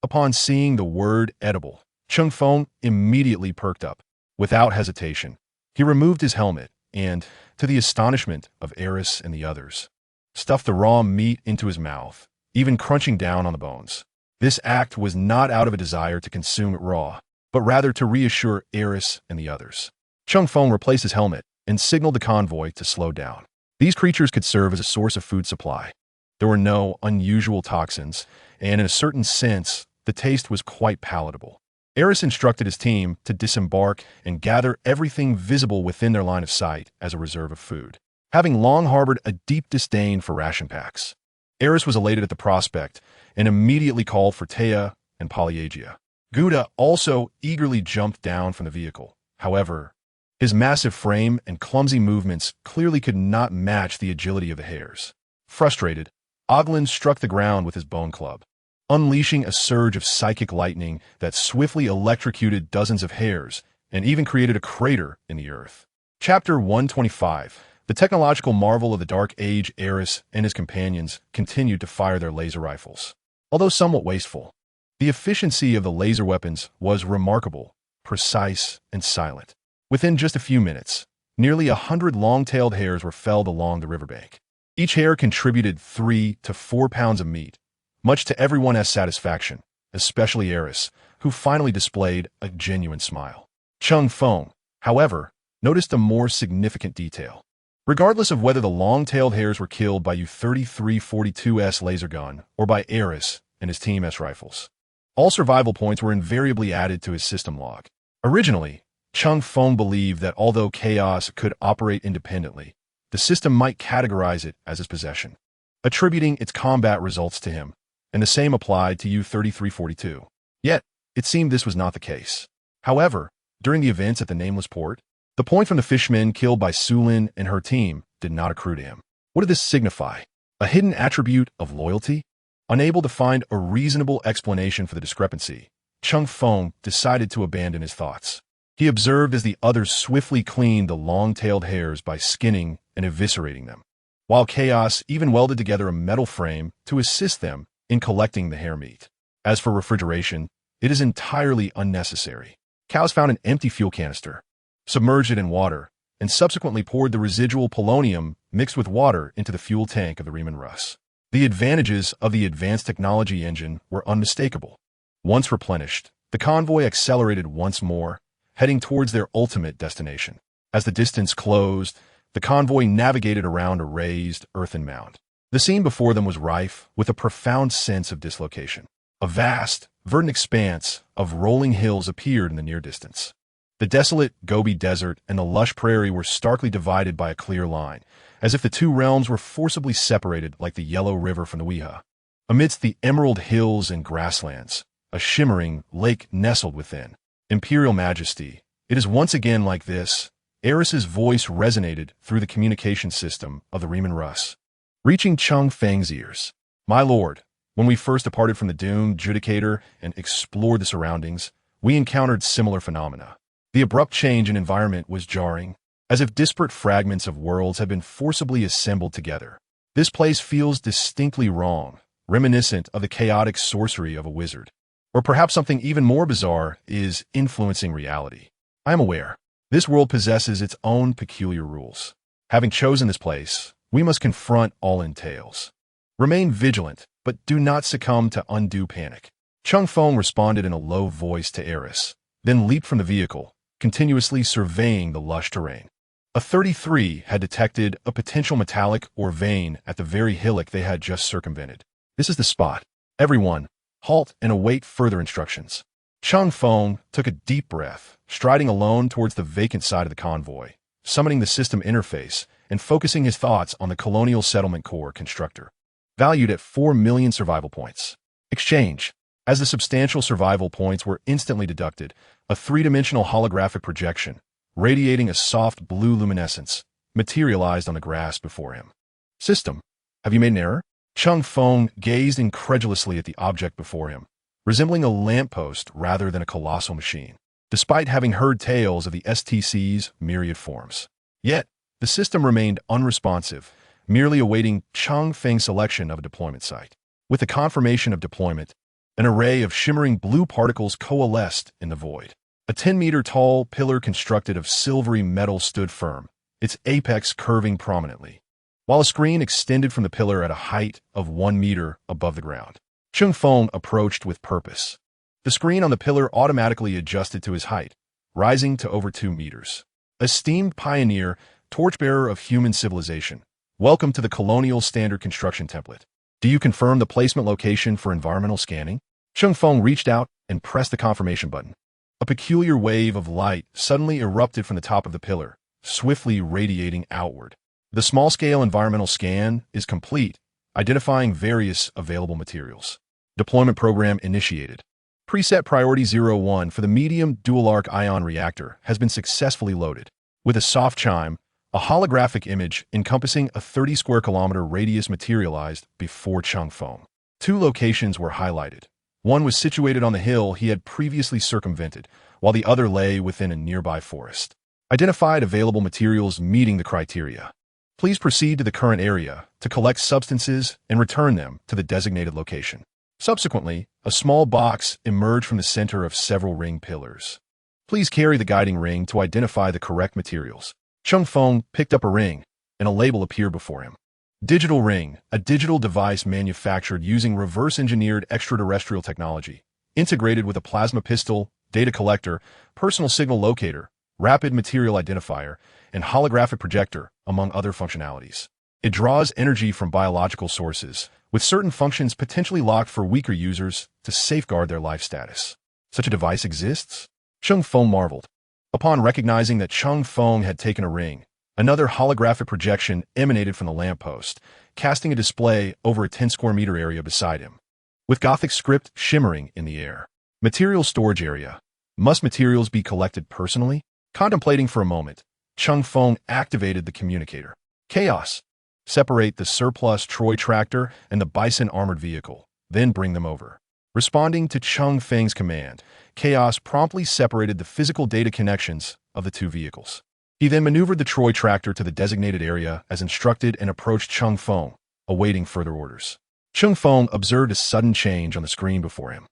Upon seeing the word edible, Cheng Feng immediately perked up. Without hesitation, he removed his helmet and, to the astonishment of Eris and the others, stuffed the raw meat into his mouth, even crunching down on the bones. This act was not out of a desire to consume it raw, but rather to reassure Eris and the others. Cheng Feng replaced his helmet and signaled the convoy to slow down. These creatures could serve as a source of food supply. There were no unusual toxins, and in a certain sense, the taste was quite palatable. Eris instructed his team to disembark and gather everything visible within their line of sight as a reserve of food, having long harbored a deep disdain for ration packs. Eris was elated at the prospect and immediately called for Taya and Polyagia. Gouda also eagerly jumped down from the vehicle. However, his massive frame and clumsy movements clearly could not match the agility of the hares. Frustrated, Oglin struck the ground with his bone club, unleashing a surge of psychic lightning that swiftly electrocuted dozens of hares and even created a crater in the earth. Chapter 125. The technological marvel of the Dark Age. Eris and his companions continued to fire their laser rifles. Although somewhat wasteful, the efficiency of the laser weapons was remarkable, precise, and silent. Within just a few minutes, nearly 100 long-tailed hares were felled along the riverbank. Each hare contributed 3 to 4 pounds of meat, much to everyone's satisfaction, especially Eris, who finally displayed a genuine smile. Cheng Feng, however, noticed a more significant detail. Regardless of whether the long-tailed hares were killed by U-3342's laser gun or by Eris and his Team S rifles, all survival points were invariably added to his system log. Originally, Cheng Feng believed that although Chaos could operate independently, the system might categorize it as his possession, attributing its combat results to him, and the same applied to U-3342. Yet, it seemed this was not the case. However, during the events at the Nameless Port, the point from the fishmen killed by Sulin and her team did not accrue to him. What did this signify? A hidden attribute of loyalty? Unable to find a reasonable explanation for the discrepancy, Cheng Feng decided to abandon his thoughts. He observed as the others swiftly cleaned the long-tailed hares by skinning and eviscerating them, while Chaos even welded together a metal frame to assist them in collecting the hare meat. As for refrigeration, it is entirely unnecessary. Chaos found an empty fuel canister, submerged it in water, and subsequently poured the residual polonium mixed with water into the fuel tank of the Riemann Russ. The advantages of the advanced technology engine were unmistakable. Once replenished, The convoy accelerated once more, heading towards their ultimate destination. As the distance closed, the convoy navigated around a raised earthen mound. The scene before them was rife with a profound sense of dislocation. A vast, verdant expanse of rolling hills appeared in the near distance. The desolate Gobi Desert and the lush prairie were starkly divided by a clear line, as if the two realms were forcibly separated like the Yellow River from the Weha. Amidst the emerald hills and grasslands, a shimmering lake nestled within. Imperial Majesty, it is once again like this. Eris's voice resonated through the communication system of the Riemann Russ, reaching Cheng Feng's ears. My lord, when we first departed from the Dune Judicator and explored the surroundings, we encountered similar phenomena. The abrupt change in environment was jarring, as if disparate fragments of worlds had been forcibly assembled together. This place feels distinctly wrong, reminiscent of the chaotic sorcery of a wizard. Or perhaps something even more bizarre is influencing reality. I am aware. This world possesses its own peculiar rules. Having chosen this place, we must confront all entails. Remain vigilant, but do not succumb to undue panic. Cheng Feng responded in a low voice to Eris, then leaped from the vehicle, continuously surveying the lush terrain. A 33 had detected a potential metallic or vein at the very hillock they had just circumvented. This is the spot. Everyone, halt and await further instructions. Cheng Feng took a deep breath, striding alone towards the vacant side of the convoy, summoning the system interface and focusing his thoughts on the Colonial Settlement Core constructor. Valued at 4 million survival points. Exchange. As the substantial survival points were instantly deducted, a three-dimensional holographic projection, radiating a soft blue luminescence, materialized on the grass before him. System, have you made an error? Cheng Feng gazed incredulously at the object before him, resembling a lamppost rather than a colossal machine, despite having heard tales of the STC's myriad forms. Yet, the system remained unresponsive, merely awaiting Cheng Feng's selection of a deployment site. With the confirmation of deployment, an array of shimmering blue particles coalesced in the void. A 10-meter-tall pillar constructed of silvery metal stood firm, its apex curving prominently, while a screen extended from the pillar at a height of 1 meter above the ground. Cheng Feng approached with purpose. The screen on the pillar automatically adjusted to his height, rising to over 2 meters. Esteemed pioneer, torchbearer of human civilization, welcome to the Colonial Standard Construction Template. Do you confirm the placement location for environmental scanning? Cheng Feng reached out and pressed the confirmation button. A peculiar wave of light suddenly erupted from the top of the pillar, swiftly radiating outward. The small-scale environmental scan is complete, identifying various available materials. Deployment program initiated. Preset Priority 01 for the medium dual-arc ion reactor has been successfully loaded. With a soft chime, a holographic image encompassing a 30-square-kilometer radius materialized before Cheng Feng. 2 locations were highlighted. One was situated on the hill he had previously circumvented, while the other lay within a nearby forest. Identified available materials meeting the criteria. Please proceed to the current area to collect substances and return them to the designated location. Subsequently, a small box emerged from the center of several ring pillars. Please carry the guiding ring to identify the correct materials. Cheng Feng picked up a ring, and a label appeared before him. Digital ring, a digital device manufactured using reverse-engineered extraterrestrial technology, integrated with a plasma pistol, data collector, personal signal locator, rapid material identifier, and holographic projector, among other functionalities. It draws energy from biological sources, with certain functions potentially locked for weaker users to safeguard their life status. Such a device exists? Cheng Feng marveled. Upon recognizing that Cheng Feng had taken a ring, another holographic projection emanated from the lamppost, casting a display over a 10-square-meter area beside him. With Gothic script shimmering in the air. Material storage area. Must materials be collected personally? Contemplating for a moment, Cheng Feng activated the communicator. Chaos. Separate the surplus Troy tractor and the Bison armored vehicle, then bring them over. Responding to Cheng Feng's command, Chaos promptly separated the physical data connections of the 2 vehicles. He then maneuvered the Troy tractor to the designated area as instructed and approached Cheng Feng, awaiting further orders. Cheng Feng observed a sudden change on the screen before him.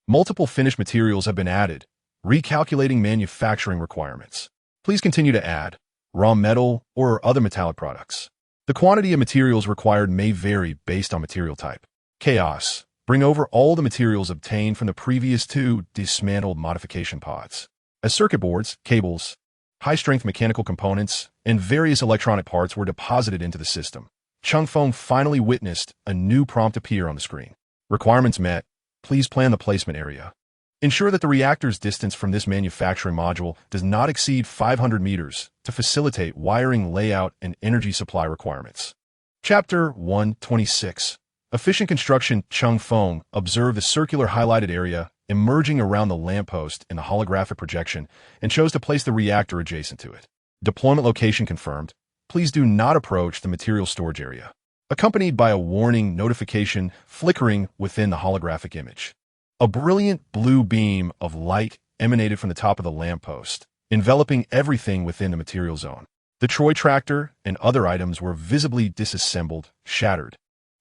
Multiple finished materials have been added, recalculating manufacturing requirements. Please continue to add raw metal or other metallic products. The quantity of materials required may vary based on material type. Chaos. Bring over all the materials obtained from the previous 2 dismantled modification pods. As circuit boards, cables, high-strength mechanical components, and various electronic parts were deposited into the system, Cheng Feng finally witnessed a new prompt appear on the screen. Requirements met. Please plan the placement area. Ensure that the reactor's distance from this manufacturing module does not exceed 500 meters to facilitate wiring layout and energy supply requirements. Chapter 126. Efficient construction. Cheng Feng observed the circular highlighted area emerging around the lamppost in the holographic projection and chose to place the reactor adjacent to it. Deployment location confirmed. Please do not approach the material storage area. Accompanied by a warning notification flickering within the holographic image. A brilliant blue beam of light emanated from the top of the lamppost, enveloping everything within the material zone. The Troy tractor and other items were visibly disassembled, shattered,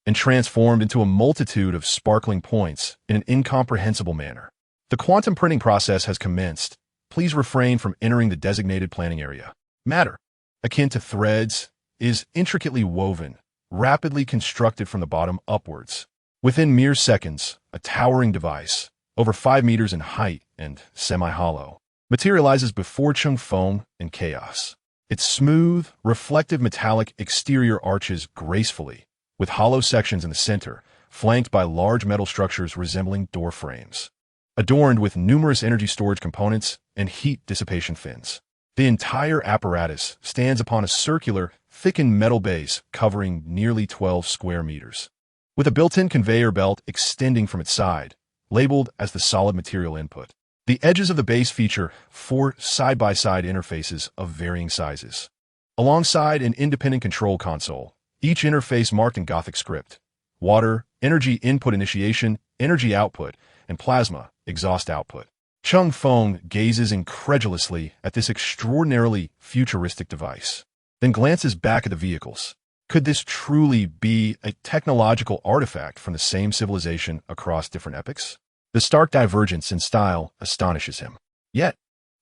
and transformed into a multitude of sparkling points in an incomprehensible manner. The quantum printing process has commenced. Please refrain from entering the designated planning area. Matter, akin to threads, is intricately woven, rapidly constructed from the bottom upwards. Within mere seconds, a towering device, over 5 meters in height and semi-hollow, materializes before Cheng Feng in chaos. Its smooth, reflective metallic exterior arches gracefully, with hollow sections in the center, flanked by large metal structures resembling door frames, adorned with numerous energy storage components and heat dissipation fins. The entire apparatus stands upon a circular, thickened metal base covering nearly 12 square meters, with a built-in conveyor belt extending from its side, labeled as the solid material input. The edges of the base feature 4 side-by-side interfaces of varying sizes, alongside an independent control console, each interface marked in Gothic script: water, energy input initiation, energy output, and plasma, exhaust output. Cheng Feng gazes incredulously at this extraordinarily futuristic device, then glances back at the vehicles. Could this truly be a technological artifact from the same civilization across different epochs? The stark divergence in style astonishes him. Yet,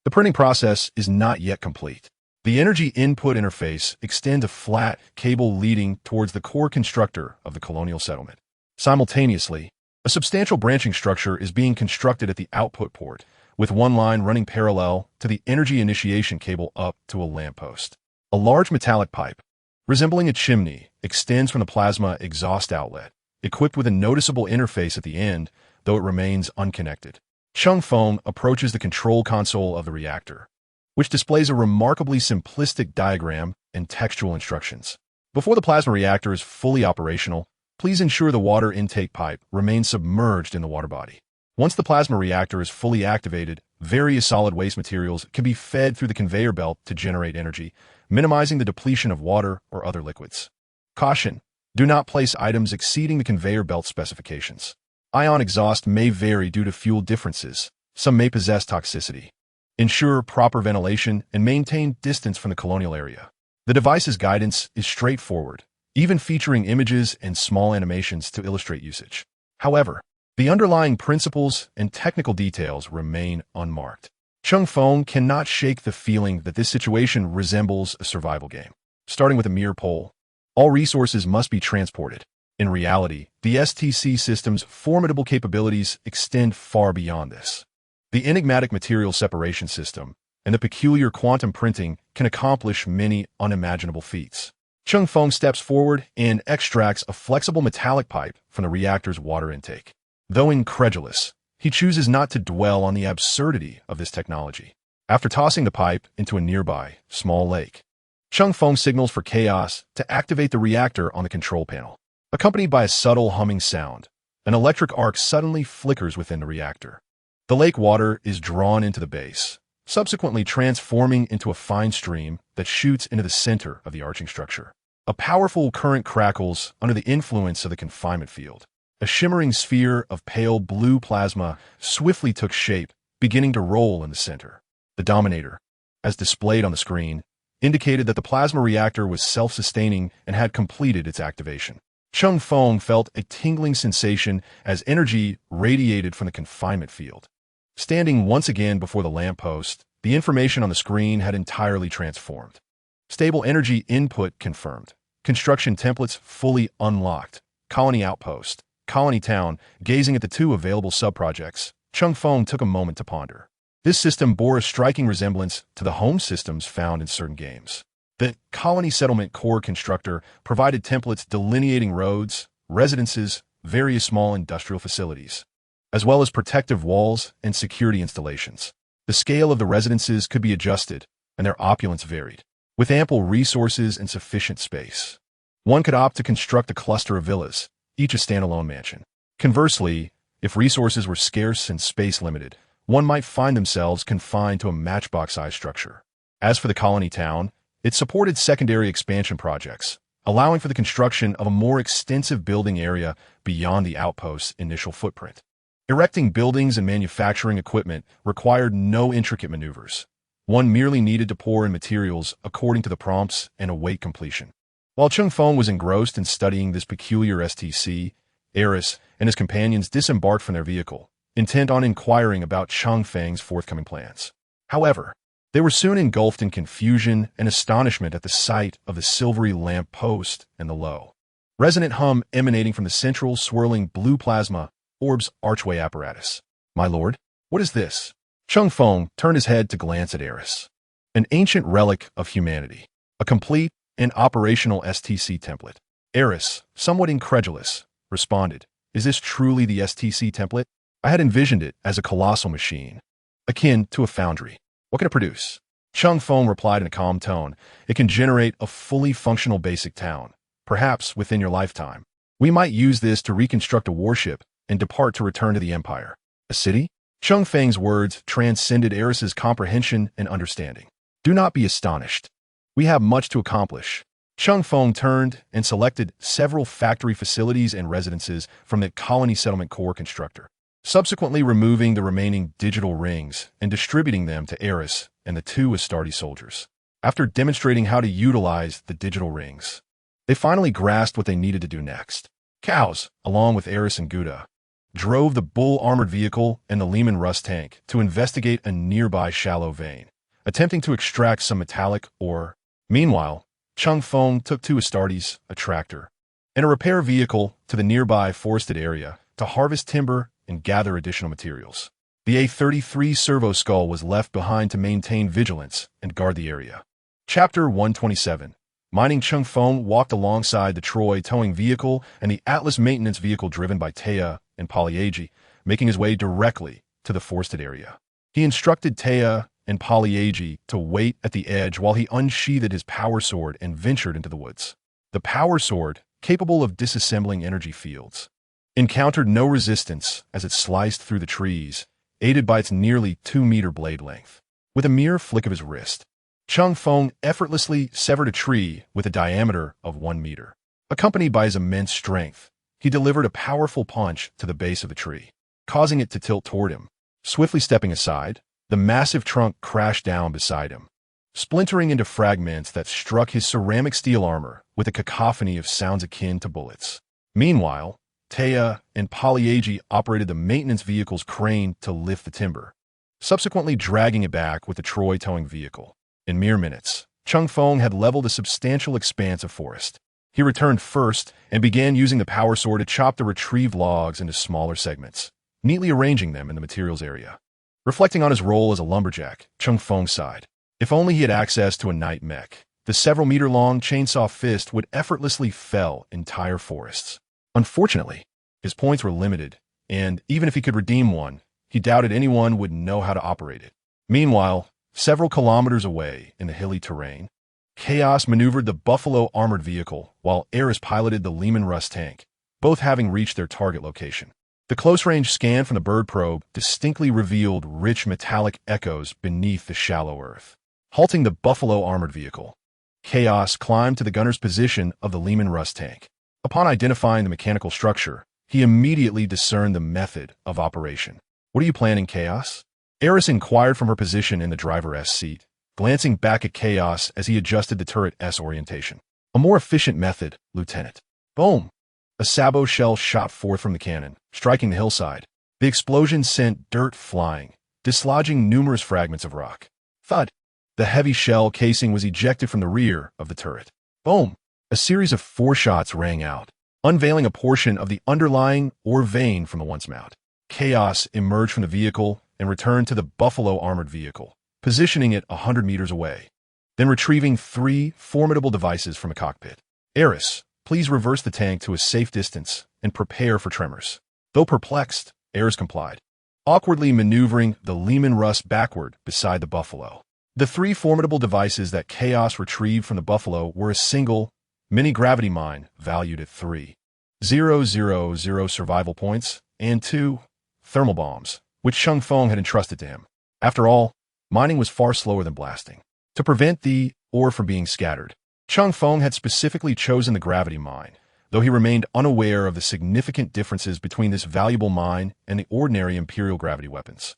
the printing process is not yet complete. The energy input interface extends a flat cable leading towards the core constructor of the colonial settlement. Simultaneously, a substantial branching structure is being constructed at the output port, with one line running parallel to the energy initiation cable up to a lamppost. A large metallic pipe, resembling a chimney, extends from the plasma exhaust outlet, equipped with a noticeable interface at the end, though it remains unconnected. Cheng Feng approaches the control console of the reactor, which displays a remarkably simplistic diagram and textual instructions. Before the plasma reactor is fully operational, please ensure the water intake pipe remains submerged in the water body. Once the plasma reactor is fully activated, various solid waste materials can be fed through the conveyor belt to generate energy, minimizing the depletion of water or other liquids. Caution: do not place items exceeding the conveyor belt specifications. Ion exhaust may vary due to fuel differences. Some may possess toxicity. Ensure proper ventilation and maintain distance from the colonial area. The device's guidance is straightforward, even featuring images and small animations to illustrate usage. However, the underlying principles and technical details remain unmarked. Cheng Feng cannot shake the feeling that this situation resembles a survival game. Starting with a mere pole, all resources must be transported. In reality, the STC system's formidable capabilities extend far beyond this. The enigmatic material separation system and the peculiar quantum printing can accomplish many unimaginable feats. Cheng Feng steps forward and extracts a flexible metallic pipe from the reactor's water intake. Though incredulous, he chooses not to dwell on the absurdity of this technology. After tossing the pipe into a nearby, small lake, Cheng Feng signals for chaos to activate the reactor on the control panel. Accompanied by a subtle humming sound, an electric arc suddenly flickers within the reactor. The lake water is drawn into the base, subsequently transforming into a fine stream that shoots into the center of the arching structure. A powerful current crackles under the influence of the confinement field. A shimmering sphere of pale blue plasma swiftly took shape, beginning to roll in the center. The Dominator, as displayed on the screen, indicated that the plasma reactor was self-sustaining and had completed its activation. Cheng Feng felt a tingling sensation as energy radiated from the confinement field. Standing once again before the lamppost, the information on the screen had entirely transformed. Stable energy input confirmed. Construction templates fully unlocked. Colony outpost. colony town, gazing at the two available sub-projects, Cheng Feng took a moment to ponder. This system bore a striking resemblance to the home systems found in certain games. The colony settlement core constructor provided templates delineating roads, residences, various small industrial facilities, as well as protective walls and security installations. The scale of the residences could be adjusted, and their opulence varied. With ample resources and sufficient space, one could opt to construct a cluster of villas, each a standalone mansion. Conversely, if resources were scarce and space limited, one might find themselves confined to a matchbox-sized structure. As for the colony town, it supported secondary expansion projects, allowing for the construction of a more extensive building area beyond the outpost's initial footprint. Erecting buildings and manufacturing equipment required no intricate maneuvers. One merely needed to pour in materials according to the prompts and await completion. While Cheng Feng was engrossed in studying this peculiar STC, Eris and his companions disembarked from their vehicle, intent on inquiring about Cheng Feng's forthcoming plans. However, they were soon engulfed in confusion and astonishment at the sight of the silvery lamp post and the low, resonant hum emanating from the central swirling blue plasma orb's archway apparatus. "My lord, what is this?" Cheng Feng turned his head to glance at Eris. An ancient relic of humanity, a complete and operational STC template. Eris, somewhat incredulous, responded, "Is this truly the STC template? I had envisioned it as a colossal machine, akin to a foundry. What can it produce?" Cheng Feng replied in a calm tone, "It can generate a fully functional basic town, perhaps within your lifetime. We might use this to reconstruct a warship and depart to return to the Empire." "A city?" Cheng Feng's words transcended Eris's comprehension and understanding. "Do not be astonished. We have much to accomplish." Cheng Feng turned and selected several factory facilities and residences from the colony settlement core constructor, subsequently removing the remaining digital rings and distributing them to Eris and the two Astarte soldiers. After demonstrating how to utilize the digital rings, they finally grasped what they needed to do next. Cows, along with Eris and Gouda, drove the bull armored vehicle and the Lehman Russ tank to investigate a nearby shallow vein, attempting to extract some metallic ore. Meanwhile, Cheng Feng took two Astartes, a tractor, and a repair vehicle to the nearby forested area to harvest timber and gather additional materials. The A-33 servo skull was left behind to maintain vigilance and guard the area. Chapter 127. Mining. Cheng Feng walked alongside the Troy towing vehicle and the Atlas maintenance vehicle driven by Taya and Polyagi, making his way directly to the forested area. He instructed Taya and Polyagi to wait at the edge while he unsheathed his power sword and ventured into the woods. The power sword, capable of disassembling energy fields, encountered no resistance as it sliced through the trees, aided by its nearly 2-meter blade length. With a mere flick of his wrist, Cheng Feng effortlessly severed a tree with a diameter of 1 meter. Accompanied by his immense strength, he delivered a powerful punch to the base of the tree, causing it to tilt toward him. Swiftly stepping aside, the massive trunk crashed down beside him, splintering into fragments that struck his ceramic steel armor with a cacophony of sounds akin to bullets. Meanwhile, Taya and Polyagi operated the maintenance vehicle's crane to lift the timber, subsequently dragging it back with the Troy towing vehicle. In mere minutes, Cheng Feng had leveled a substantial expanse of forest. He returned first and began using the power sword to chop the retrieved logs into smaller segments, neatly arranging them in the materials area. Reflecting on his role as a lumberjack, Cheng Feng sighed. If only he had access to a night mech, the several-meter-long chainsaw fist would effortlessly fell entire forests. Unfortunately, his points were limited, and even if he could redeem one, he doubted anyone would know how to operate it. Meanwhile, several kilometers away in the hilly terrain, Chaos maneuvered the Buffalo armored vehicle while Eris piloted the Lehman Russ tank, both having reached their target location. The close-range scan from the bird probe distinctly revealed rich metallic echoes beneath the shallow earth. Halting the Buffalo armored vehicle, Chaos climbed to the gunner's position of the Lehman Russ tank. Upon identifying the mechanical structure, he immediately discerned the method of operation. "What are you planning, Chaos?" Eris inquired from her position in the driver's seat, glancing back at Chaos as he adjusted the turret's orientation. "A more efficient method, Lieutenant." Boom! A sabot shell shot forth from the cannon, striking the hillside. The explosion sent dirt flying, dislodging numerous fragments of rock. Thud! The heavy shell casing was ejected from the rear of the turret. Boom! A series of 4 shots rang out, unveiling a portion of the underlying ore vein from the once mount. Chaos emerged from the vehicle and returned to the Buffalo armored vehicle, positioning it 100 meters away, then retrieving 3 formidable devices from a cockpit. Eris, please reverse the tank to a safe distance and prepare for tremors. Though perplexed, Eris complied, awkwardly maneuvering the Lehman Russ backward beside the Buffalo. The 3 formidable devices that Chaos retrieved from the Buffalo were a single, mini-gravity mine valued at 3,000 survival points and 2 thermal bombs, which Cheng Feng had entrusted to him. After all, mining was far slower than blasting. To prevent the ore from being scattered, Cheng Feng had specifically chosen the gravity mine, though he remained unaware of the significant differences between this valuable mine and the ordinary Imperial gravity weapons.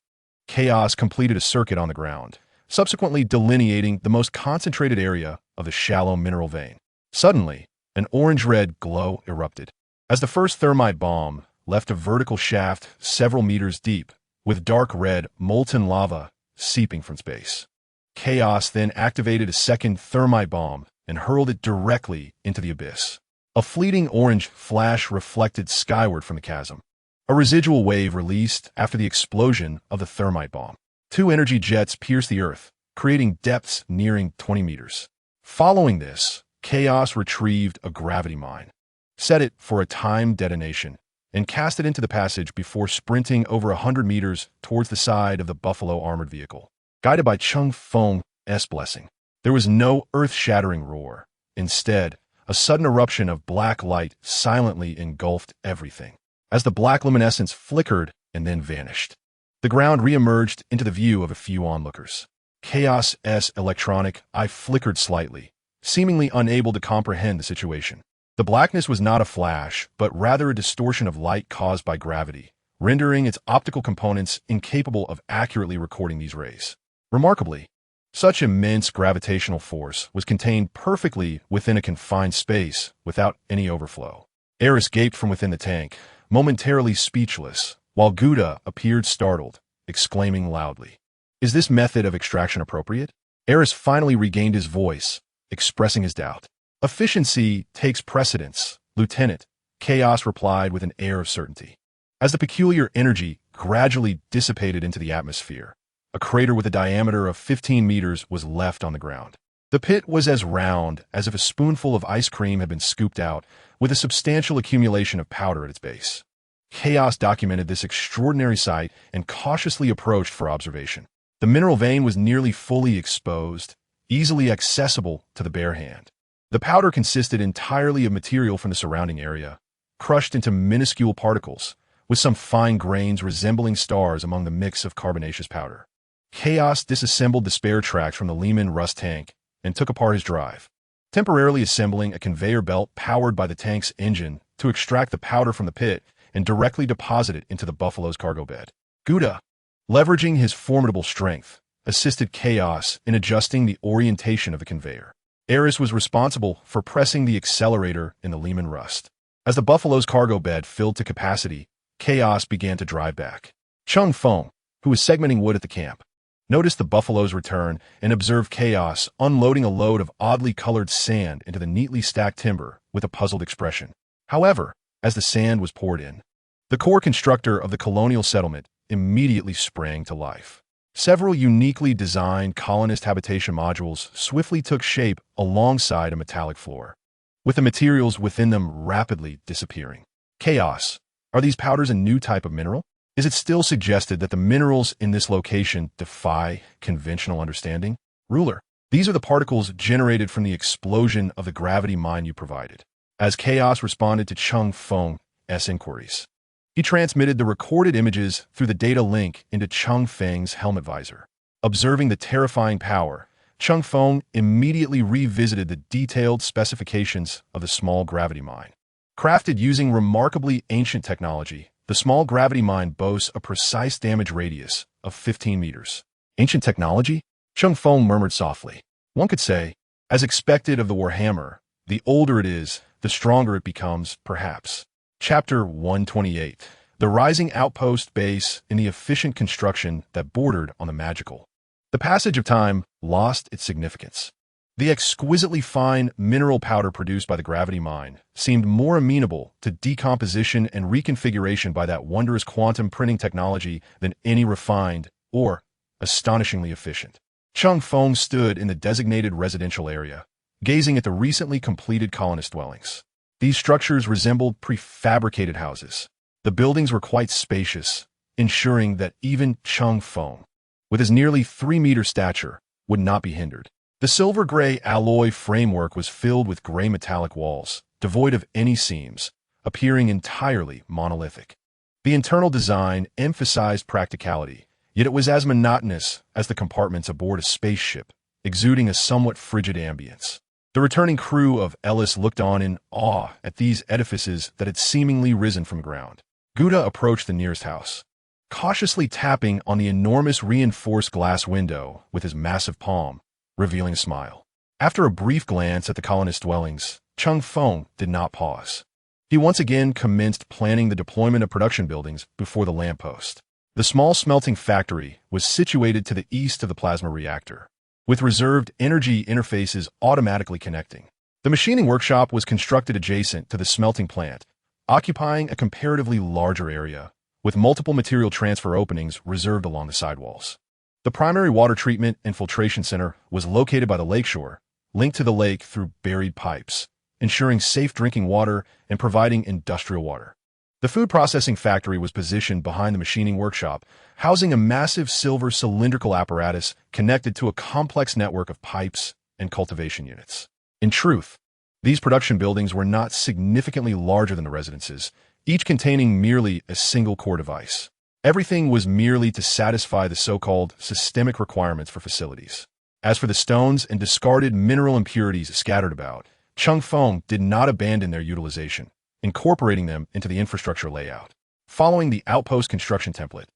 Chaos completed a circuit on the ground, subsequently delineating the most concentrated area of the shallow mineral vein. Suddenly, an orange-red glow erupted, as the first thermite bomb left a vertical shaft several meters deep, with dark red molten lava seeping from space. Chaos then activated a second thermite bomb and hurled it directly into the abyss. A fleeting orange flash reflected skyward from the chasm. A residual wave released after the explosion of the thermite bomb. 2 energy jets pierced the earth, creating depths nearing 20 meters. Following this, Chaos retrieved a gravity mine, set it for a timed detonation, and cast it into the passage before sprinting over 100 meters towards the side of the Buffalo armored vehicle. Guided by Cheng Feng's blessing, there was no earth-shattering roar. Instead, a sudden eruption of black light silently engulfed everything, as the black luminescence flickered and then vanished. The ground re-emerged into the view of a few onlookers. Chaos's electronic eye flickered slightly, seemingly unable to comprehend the situation. The blackness was not a flash, but rather a distortion of light caused by gravity, rendering its optical components incapable of accurately recording these rays. Remarkably, such immense gravitational force was contained perfectly within a confined space without any overflow. Eris gaped from within the tank, momentarily speechless, while Gouda appeared startled, exclaiming loudly, "Is this method of extraction appropriate?" Eris finally regained his voice, expressing his doubt. "Efficiency takes precedence, Lieutenant," Chaos replied with an air of certainty. As the peculiar energy gradually dissipated into the atmosphere, a crater with a diameter of 15 meters was left on the ground. The pit was as round as if a spoonful of ice cream had been scooped out, with a substantial accumulation of powder at its base. Chaos documented this extraordinary sight and cautiously approached for observation. The mineral vein was nearly fully exposed, easily accessible to the bare hand. The powder consisted entirely of material from the surrounding area, crushed into minuscule particles, with some fine grains resembling stars among the mix of carbonaceous powder. Chaos disassembled the spare tracks from the Lehman Russ tank and took apart his drive, temporarily assembling a conveyor belt powered by the tank's engine to extract the powder from the pit and directly deposit it into the Buffalo's cargo bed. Gouda, leveraging his formidable strength, assisted Chaos in adjusting the orientation of the conveyor. Eris was responsible for pressing the accelerator in the Lehman Russ. As the Buffalo's cargo bed filled to capacity, Chaos began to drive back. Cheng Feng, who was segmenting wood at the camp, noticed the Buffalo's return and observed Chaos unloading a load of oddly colored sand into the neatly stacked timber with a puzzled expression. However, as the sand was poured in, the core constructor of the colonial settlement immediately sprang to life. Several uniquely designed colonist habitation modules swiftly took shape alongside a metallic floor, with the materials within them rapidly disappearing. Chaos. Are these powders a new type of mineral? Is it still suggested that the minerals in this location defy conventional understanding? Ruler. These are the particles generated from the explosion of the gravity mine you provided. As Chaos responded to Cheng Feng's inquiries, he transmitted the recorded images through the data link into Cheng Feng's helmet visor. Observing the terrifying power, Cheng Feng immediately revisited the detailed specifications of the small gravity mine. Crafted using remarkably ancient technology, the small gravity mine boasts a precise damage radius of 15 meters. Ancient technology? Cheng Feng murmured softly. One could say, as expected of the Warhammer, the older it is, the stronger it becomes, perhaps. Chapter 128. The rising outpost base in the efficient construction that bordered on the magical. The passage of time lost its significance. The exquisitely fine mineral powder produced by the gravity mine seemed more amenable to decomposition and reconfiguration by that wondrous quantum printing technology than any refined or astonishingly efficient. Cheng Feng stood in the designated residential area, gazing at the recently completed colonist dwellings. These structures resembled prefabricated houses. The buildings were quite spacious, ensuring that even Cheng Feng, with his nearly 3-meter stature, would not be hindered. The silver-gray alloy framework was filled with gray metallic walls, devoid of any seams, appearing entirely monolithic. The internal design emphasized practicality, yet it was as monotonous as the compartments aboard a spaceship, exuding a somewhat frigid ambience. The returning crew of Ellis looked on in awe at these edifices that had seemingly risen from ground. Gouda approached the nearest house, cautiously tapping on the enormous reinforced glass window with his massive palm, revealing a smile. After a brief glance at the colonist dwellings, Cheng Feng did not pause. He once again commenced planning the deployment of production buildings before the lamppost. The small smelting factory was situated to the east of the plasma reactor, with reserved energy interfaces automatically connecting. The machining workshop was constructed adjacent to the smelting plant, occupying a comparatively larger area, with multiple material transfer openings reserved along the sidewalls. The primary water treatment and filtration center was located by the lakeshore, linked to the lake through buried pipes, ensuring safe drinking water and providing industrial water. The food processing factory was positioned behind the machining workshop, housing a massive silver cylindrical apparatus connected to a complex network of pipes and cultivation units. In truth, these production buildings were not significantly larger than the residences, each containing merely a single core device. Everything was merely to satisfy the so-called systemic requirements for facilities. As for the stones and discarded mineral impurities scattered about, Cheng Feng did not abandon their utilization, incorporating them into the infrastructure layout. Following the Outpost construction template,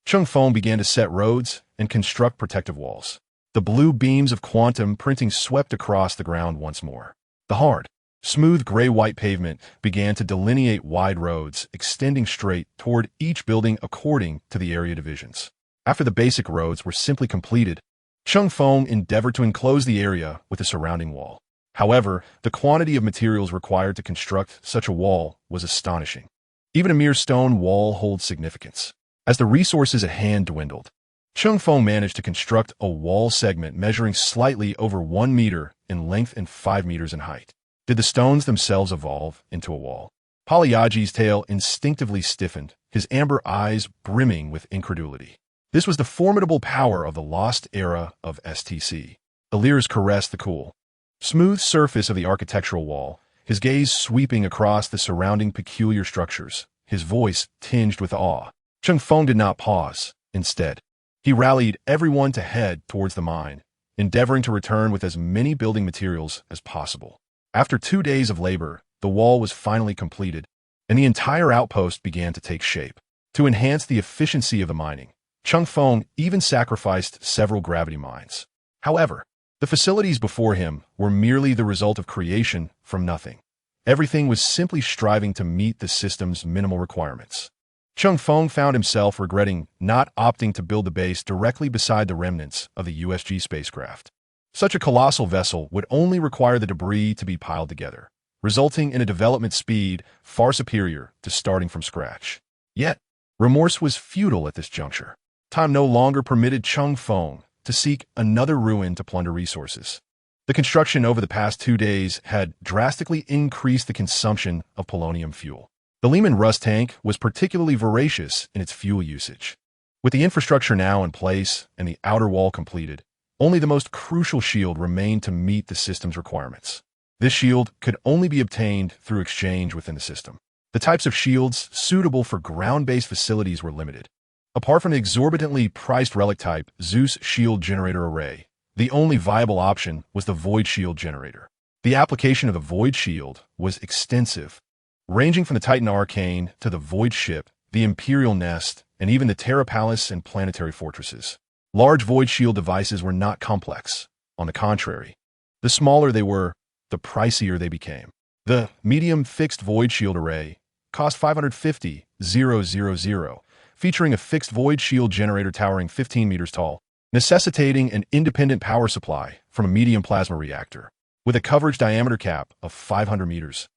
Cheng Feng began to set roads and construct protective walls. The blue beams of quantum printing swept across the ground once more. The hard, smooth gray-white pavement began to delineate wide roads, extending straight toward each building according to the area divisions. After the basic roads were simply completed, Cheng Feng endeavored to enclose the area with a surrounding wall. However, the quantity of materials required to construct such a wall was astonishing. Even a mere stone wall holds significance. As the resources at hand dwindled, Cheng Feng managed to construct a wall segment measuring slightly over 1 meter in length and 5 meters in height. Did the stones themselves evolve into a wall? Palyaji's tail instinctively stiffened, his amber eyes brimming with incredulity. This was the formidable power of the lost era of STC. Illyrs caressed the cool, smooth surface of the architectural wall, his gaze sweeping across the surrounding peculiar structures, his voice tinged with awe. Cheng Feng did not pause. Instead, he rallied everyone to head towards the mine, endeavoring to return with as many building materials as possible. After 2 days of labor, the wall was finally completed, and the entire outpost began to take shape. To enhance the efficiency of the mining, Cheng Feng even sacrificed several gravity mines. However, the facilities before him were merely the result of creation from nothing. Everything was simply striving to meet the system's minimal requirements. Cheng Feng found himself regretting not opting to build the base directly beside the remnants of the USG spacecraft. Such a colossal vessel would only require the debris to be piled together, resulting in a development speed far superior to starting from scratch. Yet, remorse was futile at this juncture. Time no longer permitted Cheng Feng to seek another ruin to plunder resources. The construction over the past 2 days had drastically increased the consumption of polonium fuel. The Lehman Russ tank was particularly voracious in its fuel usage. With the infrastructure now in place and the outer wall completed, only the most crucial shield remained to meet the system's requirements. This shield could only be obtained through exchange within the system. The types of shields suitable for ground-based facilities were limited. Apart from the exorbitantly priced relic type Zeus Shield Generator Array, the only viable option was the Void Shield Generator. The application of the Void Shield was extensive, ranging from the Titan Arcane to the Void Ship, the Imperial Nest, and even the Terra Palace and Planetary Fortresses. Large Void Shield devices were not complex. On the contrary, the smaller they were, the pricier they became. The medium fixed Void Shield Array cost 550,000, featuring a fixed Void Shield generator towering 15 meters tall, necessitating an independent power supply from a medium plasma reactor, with a coverage diameter cap of 500 meters.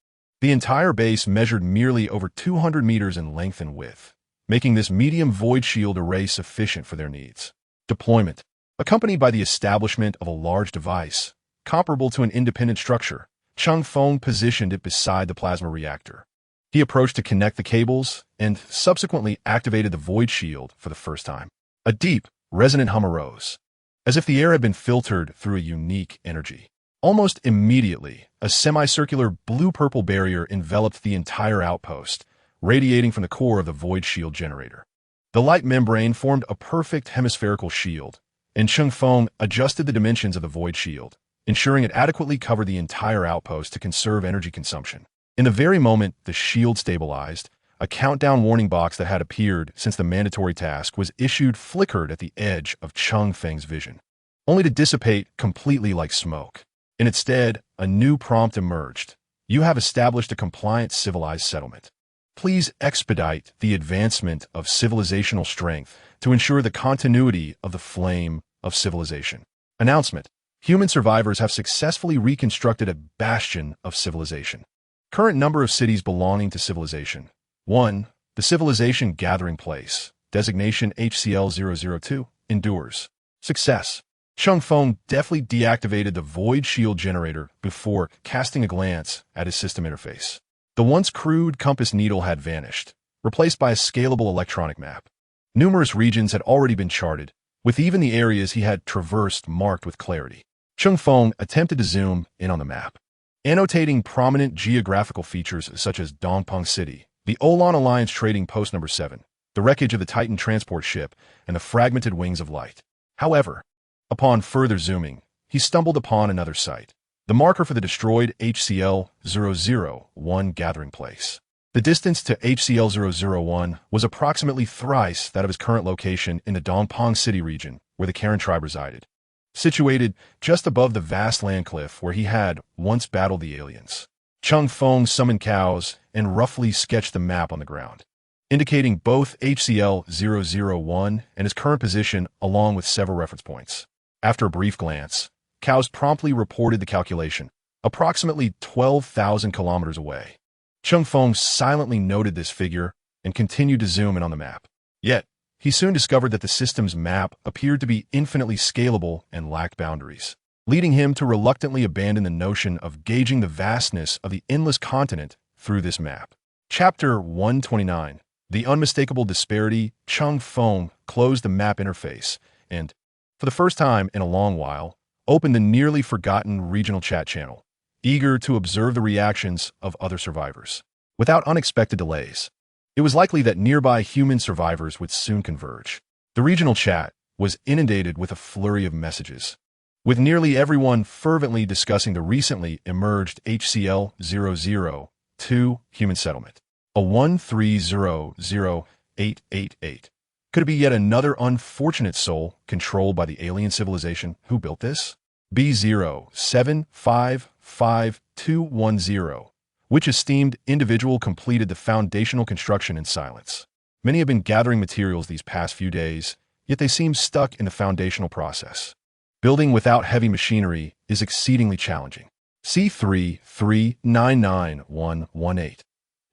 The entire base measured merely over 200 meters in length and width, making this medium void shield array sufficient for their needs. Deployment, accompanied by the establishment of a large device, comparable to an independent structure, Cheng Feng positioned it beside the plasma reactor. He approached to connect the cables and subsequently activated the void shield for the first time. A deep, resonant hum arose, as if the air had been filtered through a unique energy. Almost immediately, a semicircular blue-purple barrier enveloped the entire outpost, radiating from the core of the void shield generator. The light membrane formed a perfect hemispherical shield, and Cheng Feng adjusted the dimensions of the void shield, ensuring it adequately covered the entire outpost to conserve energy consumption. In the very moment the shield stabilized, a countdown warning box that had appeared since the mandatory task was issued flickered at the edge of Cheng Feng's vision, only to dissipate completely like smoke. In its stead, a new prompt emerged. You have established a compliant civilized settlement. Please expedite the advancement of civilizational strength to ensure the continuity of the flame of civilization. Announcement. Human survivors have successfully reconstructed a bastion of civilization. Current number of cities belonging to civilization. 1. The Civilization Gathering Place. Designation HCL-002. Endures. Success. Cheng Feng deftly deactivated the void shield generator before casting a glance at his system interface. The once crude compass needle had vanished, replaced by a scalable electronic map. Numerous regions had already been charted, with even the areas he had traversed marked with clarity. Cheng Feng attempted to zoom in on the map, annotating prominent geographical features such as Dongpeng City, the Olan Alliance Trading Post No. 7, the wreckage of the Titan transport ship, and the fragmented Wings of Light. However, upon further zooming, he stumbled upon another site, the marker for the destroyed HCL-001 gathering place. The distance to HCL-001 was approximately thrice that of his current location in the Dongpeng City region, where the Karen tribe resided, situated just above the vast land cliff where he had once battled the aliens. Cheng Feng summoned cows and roughly sketched the map on the ground, indicating both HCL-001 and his current position along with several reference points. After a brief glance, cows promptly reported the calculation, approximately 12,000 kilometers away. Cheng Feng silently noted this figure and continued to zoom in on the map. Yet, he soon discovered that the system's map appeared to be infinitely scalable and lacked boundaries, leading him to reluctantly abandon the notion of gauging the vastness of the endless continent through this map. Chapter 129. The Unmistakable Disparity. Cheng Feng closed the map interface and, for the first time in a long while, opened the nearly forgotten regional chat channel, eager to observe the reactions of other survivors. Without unexpected delays, it was likely that nearby human survivors would soon converge. The regional chat was inundated with a flurry of messages, with nearly everyone fervently discussing the recently emerged HCL-002 human settlement. A 1300-888. Could it be yet another unfortunate soul controlled by the alien civilization who built this? B07555210. Which esteemed individual completed the foundational construction in silence? Many have been gathering materials these past few days, yet they seem stuck in the foundational process. Building without heavy machinery is exceedingly challenging. C3399118.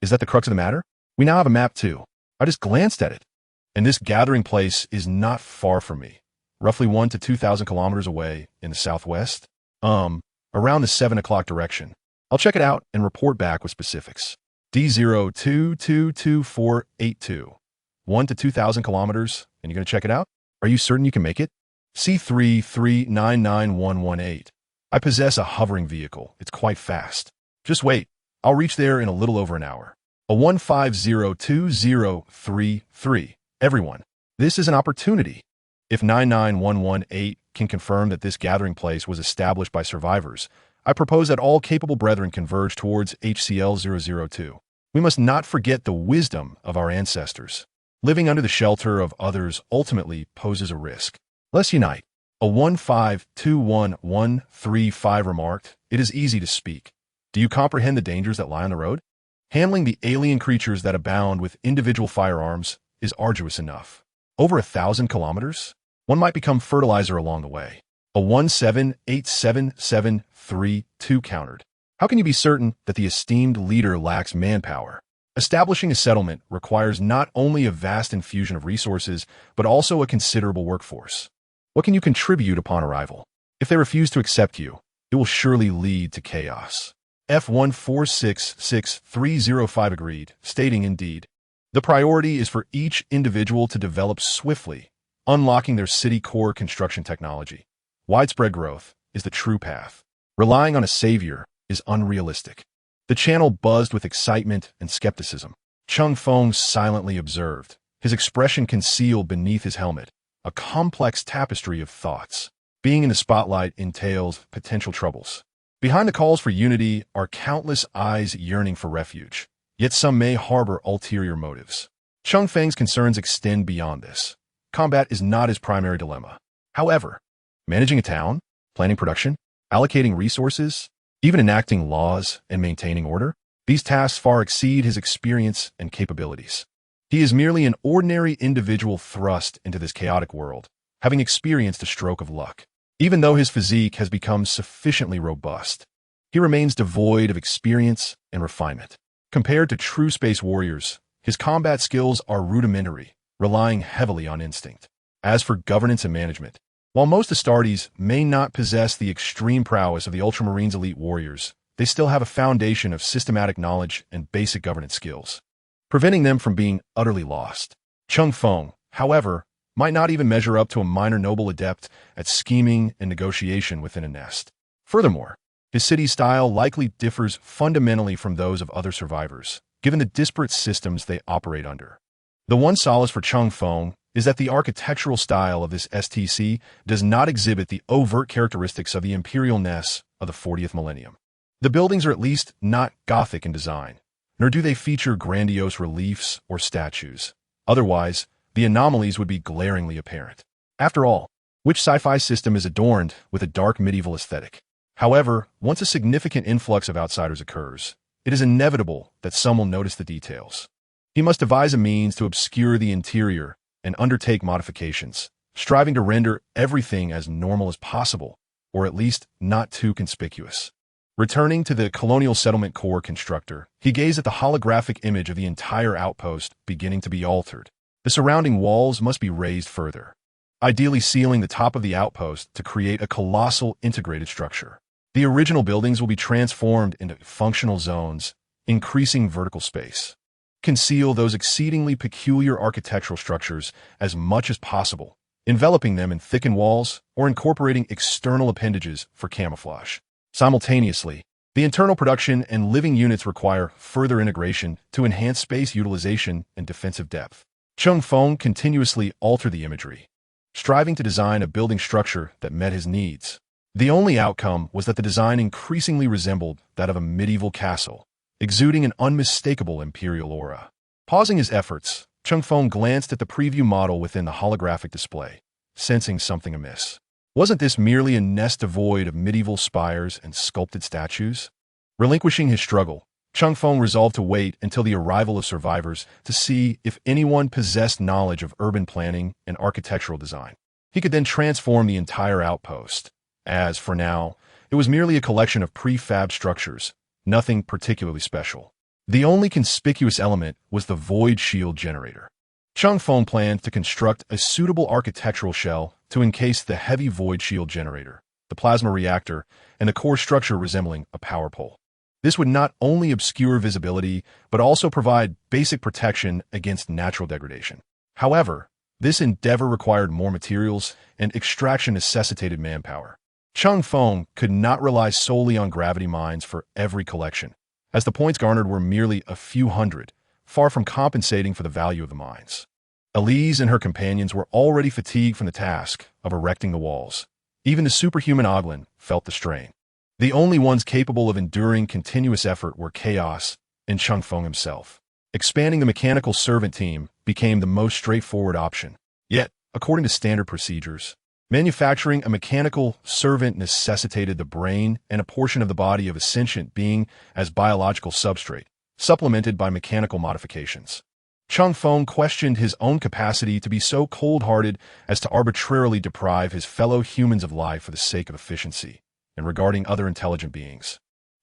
Is that the crux of the matter? We now have a map too. I just glanced at it, and this gathering place is not far from me, roughly 1 to 2,000 kilometers away in the southwest. Around the 7 o'clock direction. I'll check it out and report back with specifics. D02222482. 1 to 2,000 kilometers, and you're going to check it out? Are you certain you can make it? C3399118. I possess a hovering vehicle. It's quite fast. Just wait. I'll reach there in a little over an hour. A 15020333. Everyone, this is an opportunity. If 99118 can confirm that this gathering place was established by survivors, I propose that all capable brethren converge towards HCL-002. We must not forget the wisdom of our ancestors. Living under the shelter of others ultimately poses a risk. Let's unite. A 1521135 remarked, "It is easy to speak. Do you comprehend the dangers that lie on the road? Handling the alien creatures that abound with individual firearms is arduous enough. Over 1,000 kilometers? One might become fertilizer along the way. A 178773-2 countered. How can you be certain that the esteemed leader lacks manpower? Establishing a settlement requires not only a vast infusion of resources, but also a considerable workforce. What can you contribute upon arrival? If they refuse to accept you, it will surely lead to chaos. F1466305 agreed, stating indeed, the priority is for each individual to develop swiftly, unlocking their city core construction technology. Widespread growth is the true path. Relying on a savior is unrealistic. The channel buzzed with excitement and skepticism. Cheng Feng silently observed, his expression concealed beneath his helmet, a complex tapestry of thoughts. Being in the spotlight entails potential troubles. Behind the calls for unity are countless eyes yearning for refuge, yet some may harbor ulterior motives. Cheng Feng's concerns extend beyond this. Combat is not his primary dilemma. However, managing a town, planning production, allocating resources, even enacting laws and maintaining order, these tasks far exceed his experience and capabilities. He is merely an ordinary individual thrust into this chaotic world, having experienced a stroke of luck. Even though his physique has become sufficiently robust, he remains devoid of experience and refinement. Compared to true space warriors, his combat skills are rudimentary, relying heavily on instinct. As for governance and management, while most Astartes may not possess the extreme prowess of the Ultramarines' elite warriors, they still have a foundation of systematic knowledge and basic governance skills, preventing them from being utterly lost. Cheng Feng, however, might not even measure up to a minor noble adept at scheming and negotiation within a nest. Furthermore, his city style likely differs fundamentally from those of other survivors, given the disparate systems they operate under. The one solace for Cheng Feng is that the architectural style of this STC does not exhibit the overt characteristics of the Imperial nests of the 40th millennium. The buildings are at least not Gothic in design, nor do they feature grandiose reliefs or statues. Otherwise, the anomalies would be glaringly apparent. After all, which sci-fi system is adorned with a dark medieval aesthetic? However, once a significant influx of outsiders occurs, it is inevitable that some will notice the details. He must devise a means to obscure the interior and undertake modifications, striving to render everything as normal as possible, or at least not too conspicuous. Returning to the colonial settlement core constructor, he gazed at the holographic image of the entire outpost beginning to be altered. The surrounding walls must be raised further, ideally sealing the top of the outpost to create a colossal integrated structure. The original buildings will be transformed into functional zones, increasing vertical space. Conceal those exceedingly peculiar architectural structures as much as possible, enveloping them in thickened walls or incorporating external appendages for camouflage. Simultaneously, the internal production and living units require further integration to enhance space utilization and defensive depth. Cheng Feng continuously altered the imagery, striving to design a building structure that met his needs. The only outcome was that the design increasingly resembled that of a medieval castle, exuding an unmistakable Imperial aura. Pausing his efforts, Cheng Feng glanced at the preview model within the holographic display, sensing something amiss. Wasn't this merely a nest devoid of medieval spires and sculpted statues? Relinquishing his struggle, Cheng Feng resolved to wait until the arrival of survivors to see if anyone possessed knowledge of urban planning and architectural design. He could then transform the entire outpost, as, for now, it was merely a collection of prefab structures, nothing particularly special. The only conspicuous element was the void shield generator. Cheng Feng planned to construct a suitable architectural shell to encase the heavy void shield generator, the plasma reactor, and a core structure resembling a power pole. This would not only obscure visibility, but also provide basic protection against natural degradation. However, this endeavor required more materials, and extraction necessitated manpower. Cheng Feng could not rely solely on gravity mines for every collection, as the points garnered were merely a few hundred, far from compensating for the value of the mines. Elise and her companions were already fatigued from the task of erecting the walls. Even the superhuman Oglin felt the strain. The only ones capable of enduring continuous effort were Chaos and Cheng Feng himself. Expanding the mechanical servant team became the most straightforward option. Yet, according to standard procedures, manufacturing a mechanical servant necessitated the brain and a portion of the body of a sentient being as biological substrate, supplemented by mechanical modifications. Cheng Feng questioned his own capacity to be so cold-hearted as to arbitrarily deprive his fellow humans of life for the sake of efficiency, and regarding other intelligent beings.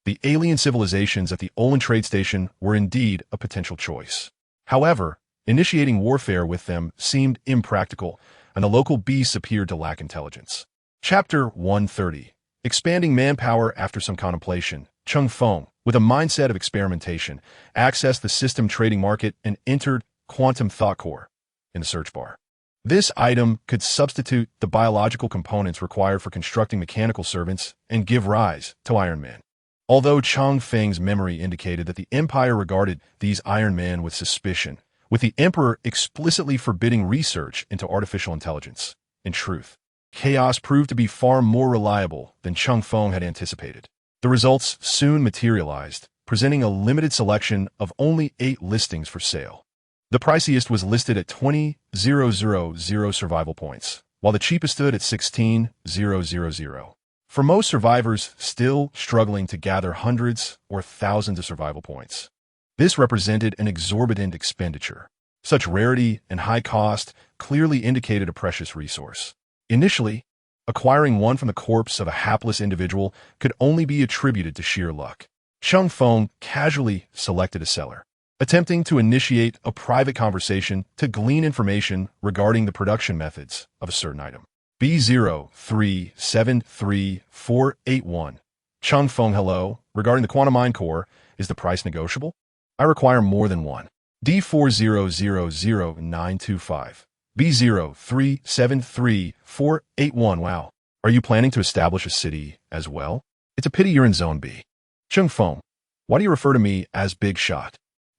The alien civilizations at the Olin trade station were indeed a potential choice. However, initiating warfare with them seemed impractical, and the local beasts appeared to lack intelligence. Chapter 130. Expanding manpower. After some contemplation, Cheng Feng, with a mindset of experimentation, accessed the system trading market and entered Quantum Thought Core in the search bar. This item could substitute the biological components required for constructing mechanical servants and give rise to Iron Man. Although Cheng Feng's memory indicated that the Empire regarded these Iron Man with suspicion, with the Emperor explicitly forbidding research into artificial intelligence. In truth, chaos proved to be far more reliable than Cheng Feng had anticipated. The results soon materialized, presenting a limited selection of only 8 listings for sale. The priciest was listed at 20,000 survival points, while the cheapest stood at 16,000. For most survivors still struggling to gather hundreds or thousands of survival points, this represented an exorbitant expenditure. Such rarity and high cost clearly indicated a precious resource. Initially, acquiring one from the corpse of a hapless individual could only be attributed to sheer luck. Cheng Feng casually selected a seller, attempting to initiate a private conversation to glean information regarding the production methods of a certain item. B0373481. Cheng Feng, hello. Regarding the quantum mine core, is the price negotiable? I require more than one. D4000925. B0373481. Wow. Are you planning to establish a city as well? It's a pity you're in Zone B. Cheng Feng, why do you refer to me as Big Shot?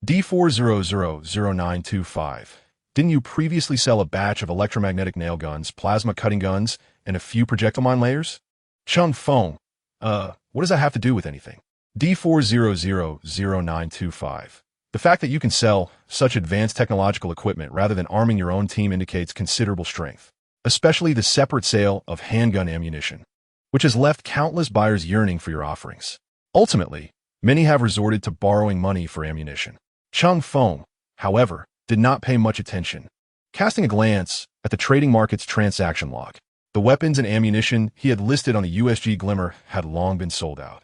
D4000925. Didn't you previously sell a batch of electromagnetic nail guns, plasma cutting guns, and a few projectile mine layers? Cheng Feng, what does that have to do with anything? D4000925. The fact that you can sell such advanced technological equipment rather than arming your own team indicates considerable strength, especially the separate sale of handgun ammunition, which has left countless buyers yearning for your offerings. Ultimately, many have resorted to borrowing money for ammunition. Cheng Feng, however, did not pay much attention. Casting a glance at the trading market's transaction log, the weapons and ammunition he had listed on the USG Glimmer had long been sold out.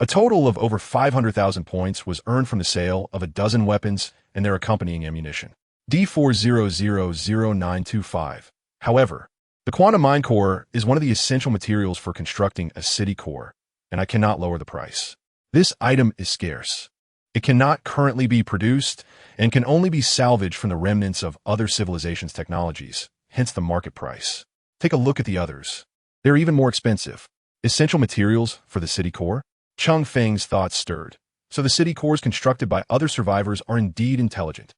A total of over 500,000 points was earned from the sale of a dozen weapons and their accompanying ammunition. D4000925. However, the quantum mine core is one of the essential materials for constructing a city core, and I cannot lower the price. This item is scarce. It cannot currently be produced and can only be salvaged from the remnants of other civilizations' technologies, hence the market price. Take a look at the others. They're even more expensive. Essential materials for the city core? Cheng Feng's thoughts stirred. So the city cores constructed by other survivors are indeed intelligent.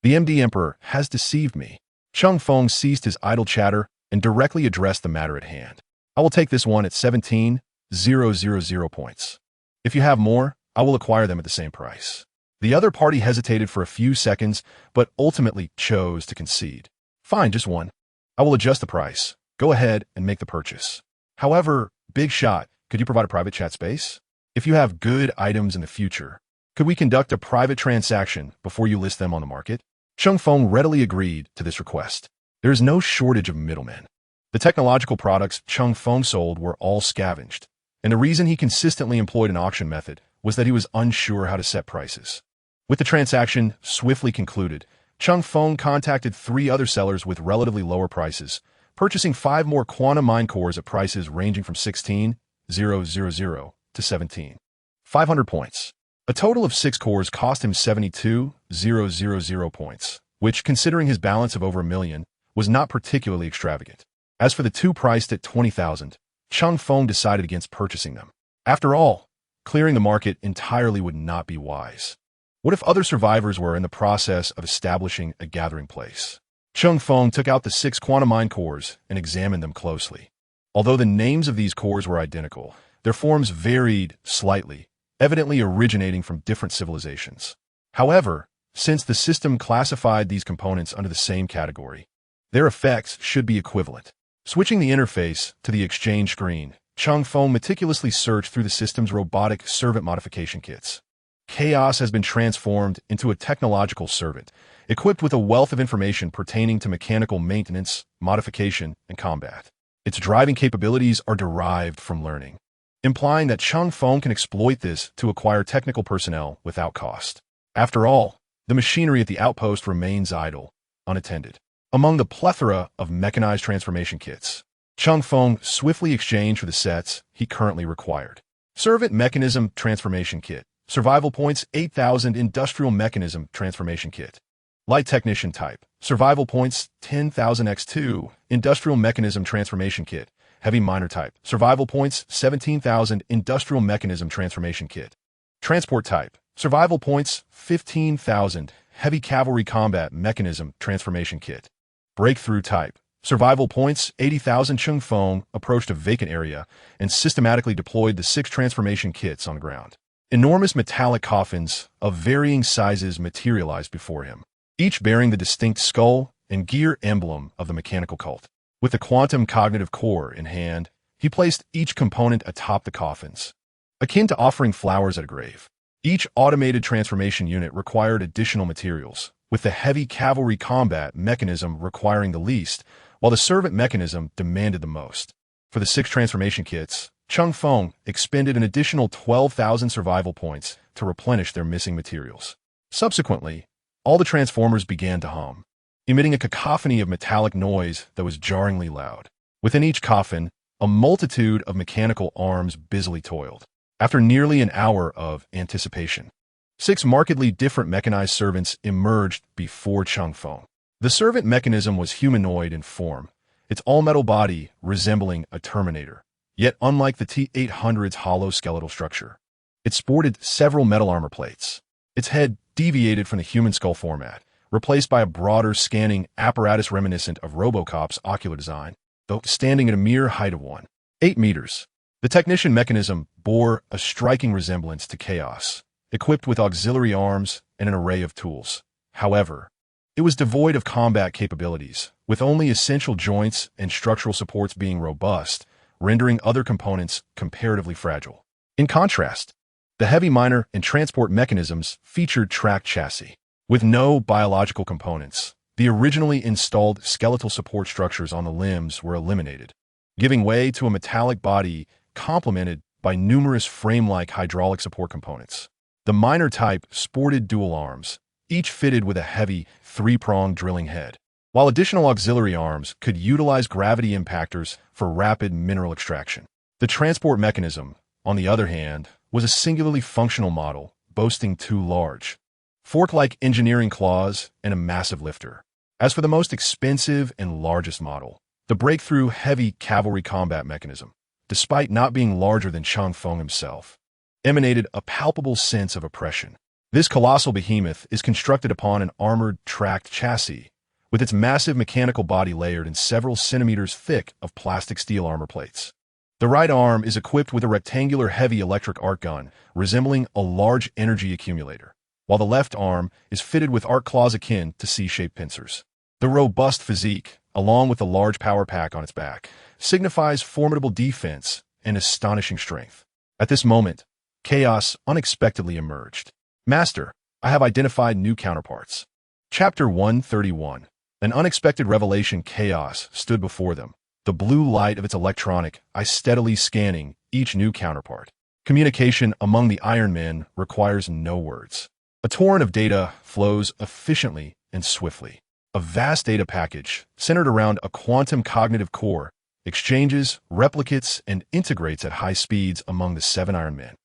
The MD Emperor has deceived me. Cheng Feng ceased his idle chatter and directly addressed the matter at hand. I will take this one at 17,000 points. If you have more, I will acquire them at the same price. The other party hesitated for a few seconds, but ultimately chose to concede. Fine, just one. I will adjust the price. Go ahead and make the purchase. However, Big Shot, could you provide a private chat space? If you have good items in the future, could we conduct a private transaction before you list them on the market? Cheng Feng readily agreed to this request. There is no shortage of middlemen. The technological products Cheng Feng sold were all scavenged, and the reason he consistently employed an auction method was that he was unsure how to set prices. With the transaction swiftly concluded, Cheng Feng contacted 3 other sellers with relatively lower prices, purchasing 5 more quantum mine cores at prices ranging from 16,000 to 17,500 points. A total of 6 cores cost him 72,000 points, which, considering his balance of over $1 million, was not particularly extravagant. As for the 2 priced at 20,000, Cheng Feng decided against purchasing them. After all, clearing the market entirely would not be wise. What if other survivors were in the process of establishing a gathering place? Cheng Feng took out the 6 quantum mine cores and examined them closely. Although the names of these cores were identical, their forms varied slightly, evidently originating from different civilizations. However, since the system classified these components under the same category, their effects should be equivalent. Switching the interface to the exchange screen, Cheng Feng meticulously searched through the system's robotic servant modification kits. Chaos has been transformed into a technological servant, equipped with a wealth of information pertaining to mechanical maintenance, modification, and combat. Its driving capabilities are derived from learning, implying that Cheng Feng can exploit this to acquire technical personnel without cost. After all, the machinery at the Outpost remains idle, unattended. Among the plethora of mechanized transformation kits, Cheng Feng swiftly exchanged for the sets he currently required. Servant Mechanism Transformation Kit. Survival points 8,000 Industrial Mechanism Transformation Kit. Light Technician Type. Survival points 10,000 x2 Industrial Mechanism Transformation Kit. Heavy Miner Type. Survival points 17,000 Industrial Mechanism Transformation Kit. Transport Type. Survival points 15,000 Heavy Cavalry Combat Mechanism Transformation Kit. Breakthrough Type. Survival points 80,000. Cheng Feng approached a vacant area and systematically deployed the 6 transformation kits on the ground. Enormous metallic coffins of varying sizes materialized before him, each bearing the distinct skull and gear emblem of the mechanical cult. With the quantum cognitive core in hand, he placed each component atop the coffins, akin to offering flowers at a grave. Each automated transformation unit required additional materials, with the heavy cavalry combat mechanism requiring the least, while the servant mechanism demanded the most. For the 6 transformation kits, Cheng Feng expended an additional 12,000 survival points to replenish their missing materials. Subsequently, all the transformers began to hum, emitting a cacophony of metallic noise that was jarringly loud. Within each coffin, a multitude of mechanical arms busily toiled. After nearly an hour of anticipation, 6 markedly different mechanized servants emerged before Cheng Feng. The servant mechanism was humanoid in form, its all-metal body resembling a Terminator, yet unlike the T-800's hollow skeletal structure. It sported several metal armor plates. Its head deviated from the human skull format, replaced by a broader scanning apparatus reminiscent of Robocop's ocular design, though standing at a mere height of 1.8 meters. The technician mechanism bore a striking resemblance to Chaos, equipped with auxiliary arms and an array of tools. However, it was devoid of combat capabilities, with only essential joints and structural supports being robust, rendering other components comparatively fragile. In contrast, the heavy miner and transport mechanisms featured tracked chassis. With no biological components, the originally installed skeletal support structures on the limbs were eliminated, giving way to a metallic body complemented by numerous frame-like hydraulic support components. The miner type sported dual arms, each fitted with a heavy, 3-pronged drilling head, while additional auxiliary arms could utilize gravity impactors for rapid mineral extraction. The transport mechanism, on the other hand, was a singularly functional model, boasting 2 large, fork-like engineering claws and a massive lifter. As for the most expensive and largest model, the breakthrough heavy cavalry combat mechanism, despite not being larger than Cheng Feng himself, emanated a palpable sense of oppression. This colossal behemoth is constructed upon an armored tracked chassis, with its massive mechanical body layered in several centimeters thick of plastic steel armor plates. The right arm is equipped with a rectangular heavy electric arc gun, resembling a large energy accumulator, while the left arm is fitted with arc claws akin to C-shaped pincers. The robust physique, along with the large power pack on its back, signifies formidable defense and astonishing strength. At this moment, Chaos unexpectedly emerged. Master, I have identified new counterparts. Chapter 131. An unexpected revelation. Chaos stood before them, the blue light of its electronic eye steadily scanning each new counterpart. Communication among the Iron Men requires no words. A torrent of data flows efficiently and swiftly. A vast data package centered around a quantum cognitive core exchanges, replicates, and integrates at high speeds among the 7 Iron Men.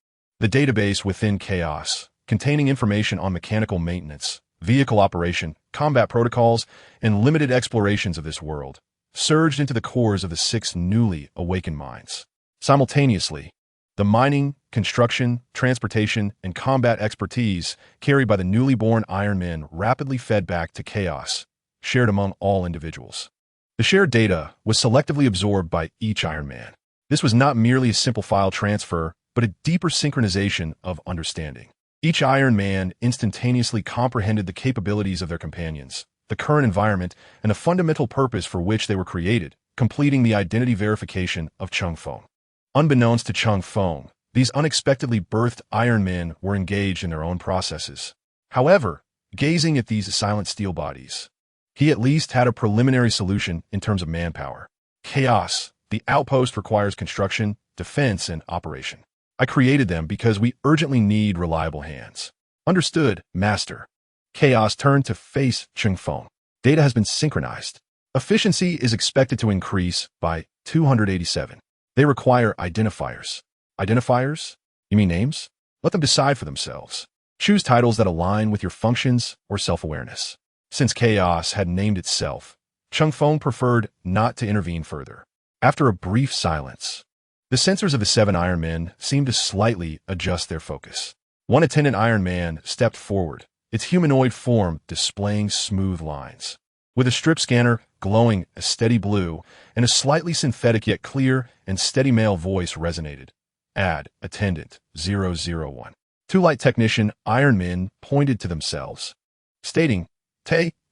The database within Chaos, containing information on mechanical maintenance, vehicle operation, combat protocols, and limited explorations of this world, surged into the cores of the 6 newly awakened minds. Simultaneously, the mining, construction, transportation, and combat expertise carried by the newly born Iron Men rapidly fed back to Chaos, shared among all individuals. The shared data was selectively absorbed by each Iron Man. This was not merely a simple file transfer, but a deeper synchronization of understanding. Each Iron Man instantaneously comprehended the capabilities of their companions, the current environment, and the fundamental purpose for which they were created, completing the identity verification of Cheng Feng. Unbeknownst to Cheng Feng, These unexpectedly birthed Iron Men were engaged in their own processes. However, gazing at these silent steel bodies, he at least had a preliminary solution in terms of manpower. Chaos. The Outpost requires construction, defense, and operation. I created them because we urgently need reliable hands. Understood, Master. Chaos turned to face Cheng Feng. Data has been synchronized. Efficiency is expected to increase by 287. They require identifiers. Identifiers? You mean names? Let them decide for themselves. Choose titles that align with your functions or self-awareness. Since Chaos had named itself, Cheng Feng preferred not to intervene further. After a brief silence, the sensors of the 7 Iron Men seemed to slightly adjust their focus. One attendant Iron Man stepped forward, its humanoid form displaying smooth lines. With a strip scanner glowing a steady blue and a slightly synthetic yet clear and steady male voice resonated. Add Attendant 001. 2 light technician Iron Men pointed to themselves, stating,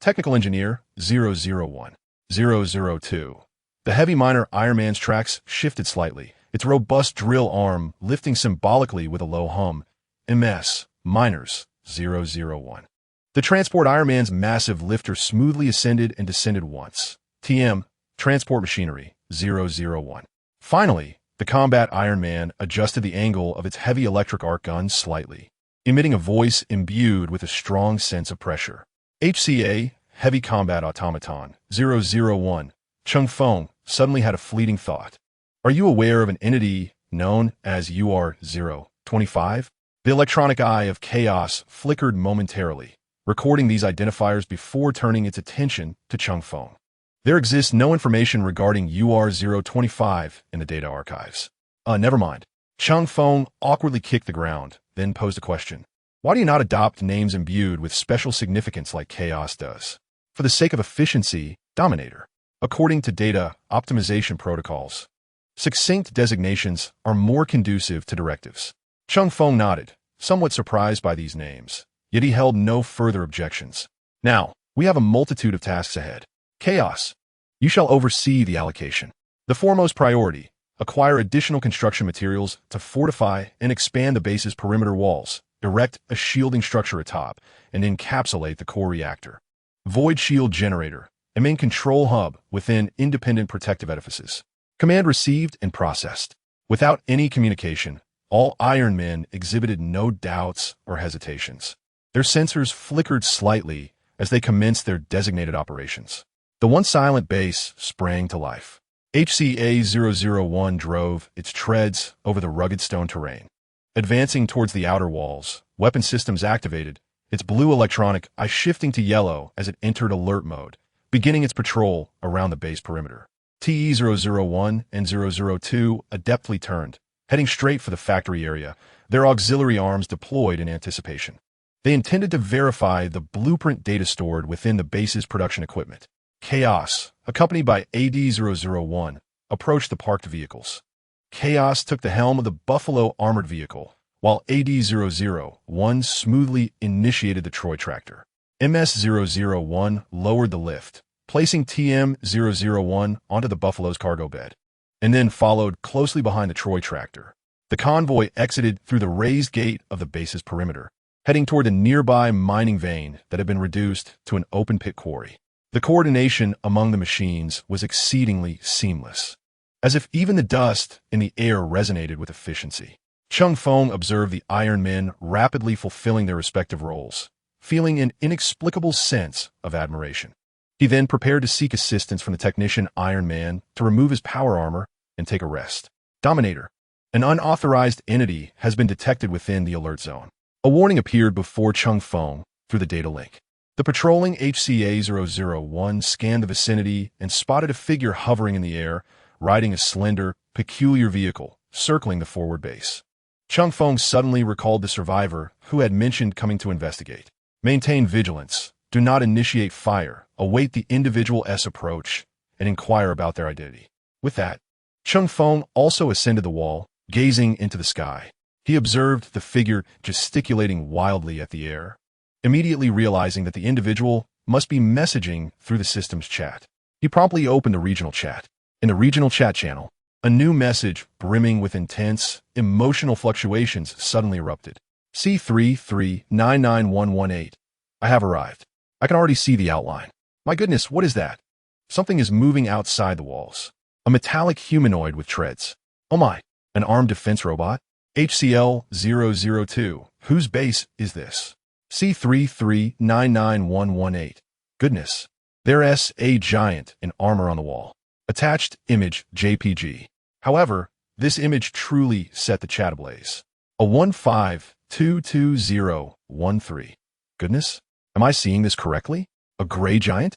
Technical Engineer 001. 002. The heavy miner Iron Man's tracks shifted slightly, its robust drill arm lifting symbolically with a low hum. MS, Miners 001. The transport Iron Man's massive lifter smoothly ascended and descended once. TM, Transport Machinery 001. Finally, the combat Iron Man adjusted the angle of its heavy electric arc gun slightly, emitting a voice imbued with a strong sense of pressure. HCA, Heavy Combat Automaton 001. Cheng Feng suddenly had a fleeting thought. Are you aware of an entity known as UR-025? The electronic eye of Chaos flickered momentarily, recording these identifiers before turning its attention to Cheng Feng. There exists no information regarding UR-025 in the data archives. Never mind. Cheng Feng awkwardly kicked the ground, then posed a question. Why do you not adopt names imbued with special significance like Chaos does? For the sake of efficiency, Dominator. According to data optimization protocols, succinct designations are more conducive to directives. Cheng Feng nodded, somewhat surprised by these names, yet he held no further objections. Now, we have a multitude of tasks ahead. Chaos. You shall oversee the allocation. The foremost priority, acquire additional construction materials to fortify and expand the base's perimeter walls, erect a shielding structure atop, and encapsulate the core reactor. Void shield generator, a main control hub within independent protective edifices. Command received and processed. Without any communication, all Iron Men exhibited no doubts or hesitations. Their sensors flickered slightly as they commenced their designated operations. The once silent base sprang to life. HCA-001 drove its treads over the rugged stone terrain. Advancing towards the outer walls, weapon systems activated, its blue electronic eye shifting to yellow as it entered alert mode, beginning its patrol around the base perimeter. TE-001 and 002 adeptly turned, heading straight for the factory area, their auxiliary arms deployed in anticipation. They intended to verify the blueprint data stored within the base's production equipment. Chaos, accompanied by AD-001, approached the parked vehicles. Chaos took the helm of the Buffalo armored vehicle, while AD-001 smoothly initiated the Troy tractor. MS-001 lowered the lift, placing TM-001 onto the Buffalo's cargo bed, and then followed closely behind the Troy tractor. The convoy exited through the raised gate of the base's perimeter, heading toward the nearby mining vein that had been reduced to an open-pit quarry. The coordination among the machines was exceedingly seamless, as if even the dust in the air resonated with efficiency. Cheng Feng observed the Iron Men rapidly fulfilling their respective roles, feeling an inexplicable sense of admiration. He then prepared to seek assistance from the technician Iron Man to remove his power armor and take a rest. Dominator. An unauthorized entity has been detected within the alert zone. A warning appeared before Cheng Feng through the data link. The patrolling HCA-001 scanned the vicinity and spotted a figure hovering in the air, riding a slender, peculiar vehicle, circling the forward base. Cheng Feng suddenly recalled the survivor who had mentioned coming to investigate. Maintain vigilance. Do not initiate fire. Await the individual S approach and inquire about their identity. With that, Cheng Feng also ascended the wall, gazing into the sky. He observed the figure gesticulating wildly at the air, immediately realizing that the individual must be messaging through the system's chat. He promptly opened the regional chat. In the regional chat channel, A new message, brimming with intense, emotional fluctuations, suddenly erupted. C3399118. I have arrived. I can already see the outline. My goodness, what is that? Something is moving outside the walls. A metallic humanoid with treads. Oh my, an armed defense robot? HCL-002. Whose base is this? C3399118. Goodness. There's a giant in armor on the wall. Attached image JPG. However, this image truly set the chat ablaze. A 1522013. Goodness? Am I seeing this correctly? A gray giant?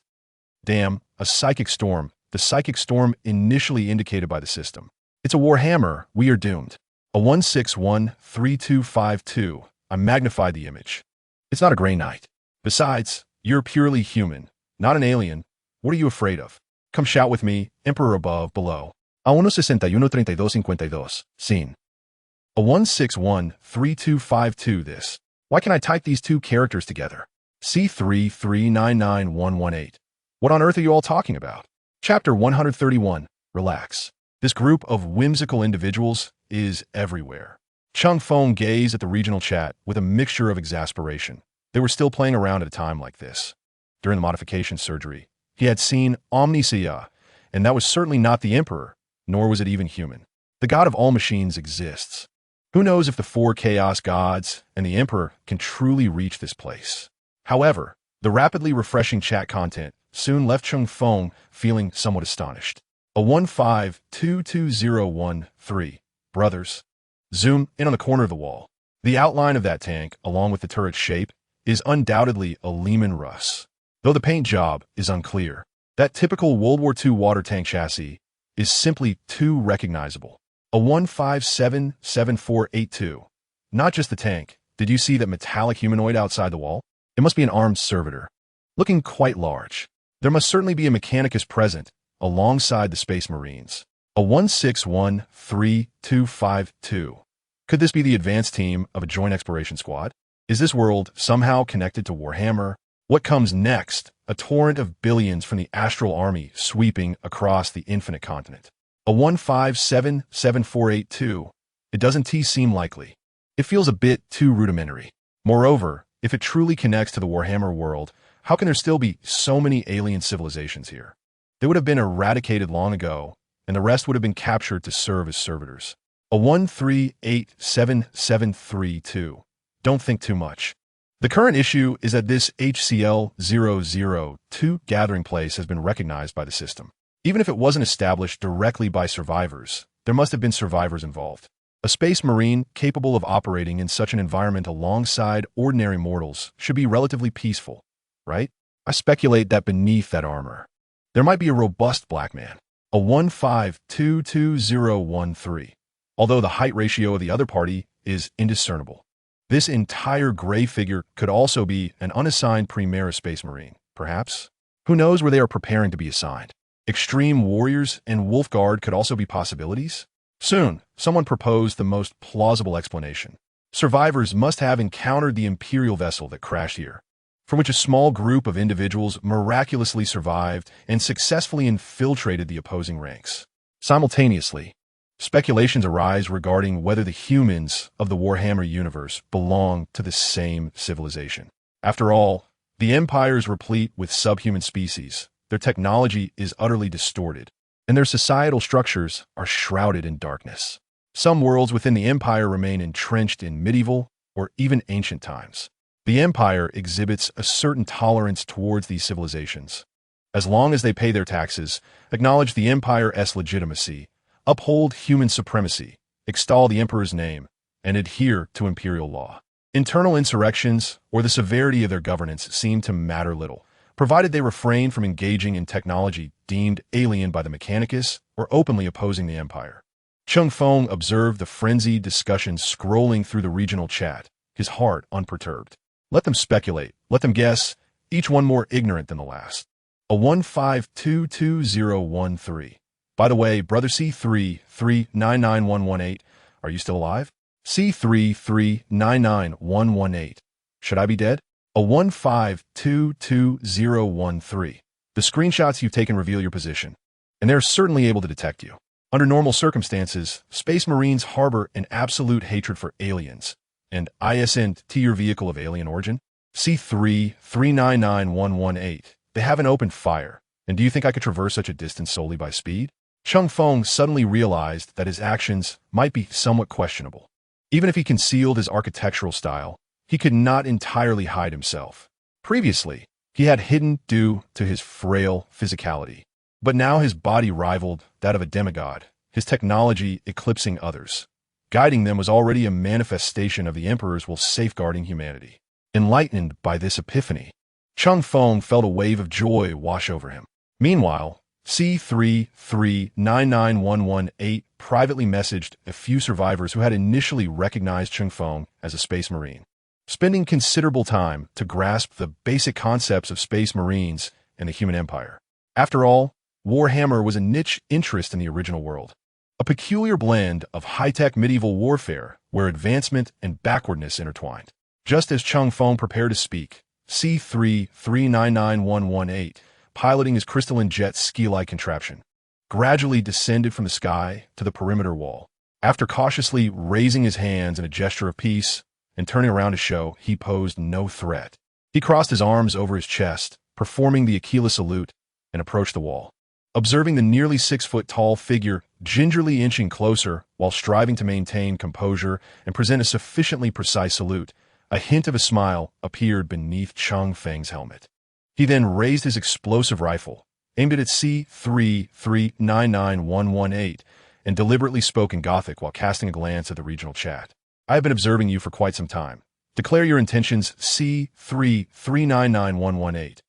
Damn, a psychic storm. The psychic storm initially indicated by the system. It's a warhammer. We are doomed. A 1613252. I magnified the image. It's not a gray knight. Besides, you're purely human, not an alien. What are you afraid of? Come shout with me, Emperor above, below. A 1613252. Scene. A 1613252. This. Why can I type these two characters together? C3399118. What on earth are you all talking about? Chapter 131. Relax. This group of whimsical individuals is everywhere. Cheng Feng gazed at the regional chat with a mixture of exasperation. They were still playing around at a time like this. During the modification surgery, he had seen Omnicia, and that was certainly not the Emperor, nor was it even human. The god of all machines exists. Who knows if the four chaos gods and the Emperor can truly reach this place? However, the rapidly refreshing chat content soon left Cheng Feng feeling somewhat astonished. A 1522013. Brothers. Zoom in on the corner of the wall. The outline of that tank, along with the turret's shape, is undoubtedly a Lehman Russ. Though the paint job is unclear, that typical World War II water tank chassis is simply too recognizable. A 1577482. Not just the tank. Did you see that metallic humanoid outside the wall? It must be an armed servitor. Looking quite large. There must certainly be a mechanicus present, alongside the Space Marines. A 1613252. Could this be the advanced team of a joint exploration squad? Is this world somehow connected to Warhammer? What comes next? A torrent of billions from the astral army sweeping across the infinite continent. A 1577482. It doesn't seem likely. It feels a bit too rudimentary. Moreover, if it truly connects to the Warhammer world, how can there still be so many alien civilizations here? They would have been eradicated long ago, and the rest would have been captured to serve as servitors. A 1387732. Don't think too much. The current issue is that this HCL-002 gathering place has been recognized by the system. Even if it wasn't established directly by survivors, there must have been survivors involved. A space marine capable of operating in such an environment alongside ordinary mortals should be relatively peaceful, right? I speculate that beneath that armor, there might be a robust black man. A 1522013. Although the height ratio of the other party is indiscernible. This entire gray figure could also be an unassigned Primera Space Marine, perhaps? Who knows where they are preparing to be assigned? Extreme Warriors and Wolf Guard could also be possibilities? Soon, someone proposed the most plausible explanation. Survivors must have encountered the Imperial vessel that crashed here, from which a small group of individuals miraculously survived and successfully infiltrated the opposing ranks. Simultaneously, speculations arise regarding whether the humans of the Warhammer universe belong to the same civilization. After all, the Empire is replete with subhuman species. Their technology is utterly distorted, and their societal structures are shrouded in darkness. Some worlds within the Empire remain entrenched in medieval or even ancient times. The Empire exhibits a certain tolerance towards these civilizations. As long as they pay their taxes, acknowledge the Empire's legitimacy, uphold human supremacy, extol the Emperor's name, and adhere to Imperial law. Internal insurrections or the severity of their governance seem to matter little, provided they refrain from engaging in technology deemed alien by the Mechanicus or openly opposing the Empire. Cheng Feng observed the frenzied discussion scrolling through the regional chat, his heart unperturbed. Let them speculate, let them guess, each one more ignorant than the last. A 1522013. By the way, brother C3399118, are you still alive? C3399118. Should I be dead? A 1522013. The screenshots you've taken reveal your position, and they're certainly able to detect you. Under normal circumstances, Space Marines harbor an absolute hatred for aliens. And ISN to your vehicle of alien origin? C3399118. They haven't opened fire. And do you think I could traverse such a distance solely by speed? Cheng Feng suddenly realized that his actions might be somewhat questionable. Even if he concealed his architectural style, he could not entirely hide himself. Previously, he had hidden due to his frail physicality. But now his body rivaled that of a demigod, his technology eclipsing others. Guiding them was already a manifestation of the Emperor's will safeguarding humanity. Enlightened by this epiphany, Cheng Feng felt a wave of joy wash over him. Meanwhile, C3399118 privately messaged a few survivors who had initially recognized Cheng Feng as a Space Marine. Spending considerable time to grasp the basic concepts of Space Marines and the human empire. After all, Warhammer was a niche interest in the original world. A peculiar blend of high-tech medieval warfare where advancement and backwardness intertwined. Just as Cheng Feng prepared to speak, C3399118, piloting his crystalline jet ski-like contraption, gradually descended from the sky to the perimeter wall. After cautiously raising his hands in a gesture of peace and turning around to show he posed no threat, he crossed his arms over his chest, performing the aquilas salute, and approached the wall. Observing the nearly 6-foot-tall figure gingerly inching closer while striving to maintain composure and present a sufficiently precise salute, a hint of a smile appeared beneath Cheng Feng's helmet. He then raised his explosive rifle, aimed it at C3399118, and deliberately spoke in Gothic while casting a glance at the regional chat. I have been observing you for quite some time. Declare your intentions, C3399118.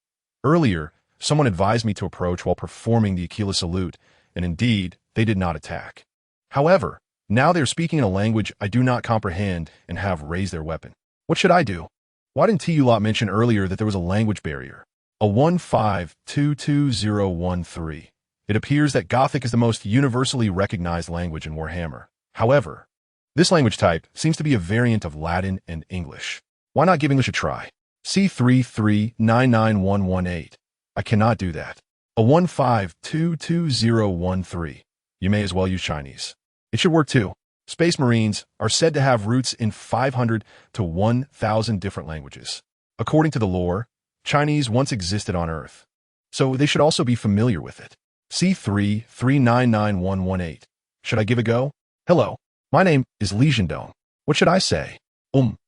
Earlier, someone advised me to approach while performing the aquilas salute, and indeed, they did not attack. However, now they are speaking in a language I do not comprehend and have raised their weapon. What should I do? Why didn't you lot mention earlier that there was a language barrier? A 1522013. It appears that Gothic is the most universally recognized language in Warhammer. However, this language type seems to be a variant of Latin and English. Why not give English a try? C3399118. I cannot do that. A 1522013. You may as well use Chinese. It should work too. Space Marines are said to have roots in 500 to 1,000 different languages. According to the lore, Chinese once existed on Earth, so they should also be familiar with it. C3399118. Should I give a go? Hello, my name is Li Zhendong. What should I say? I'm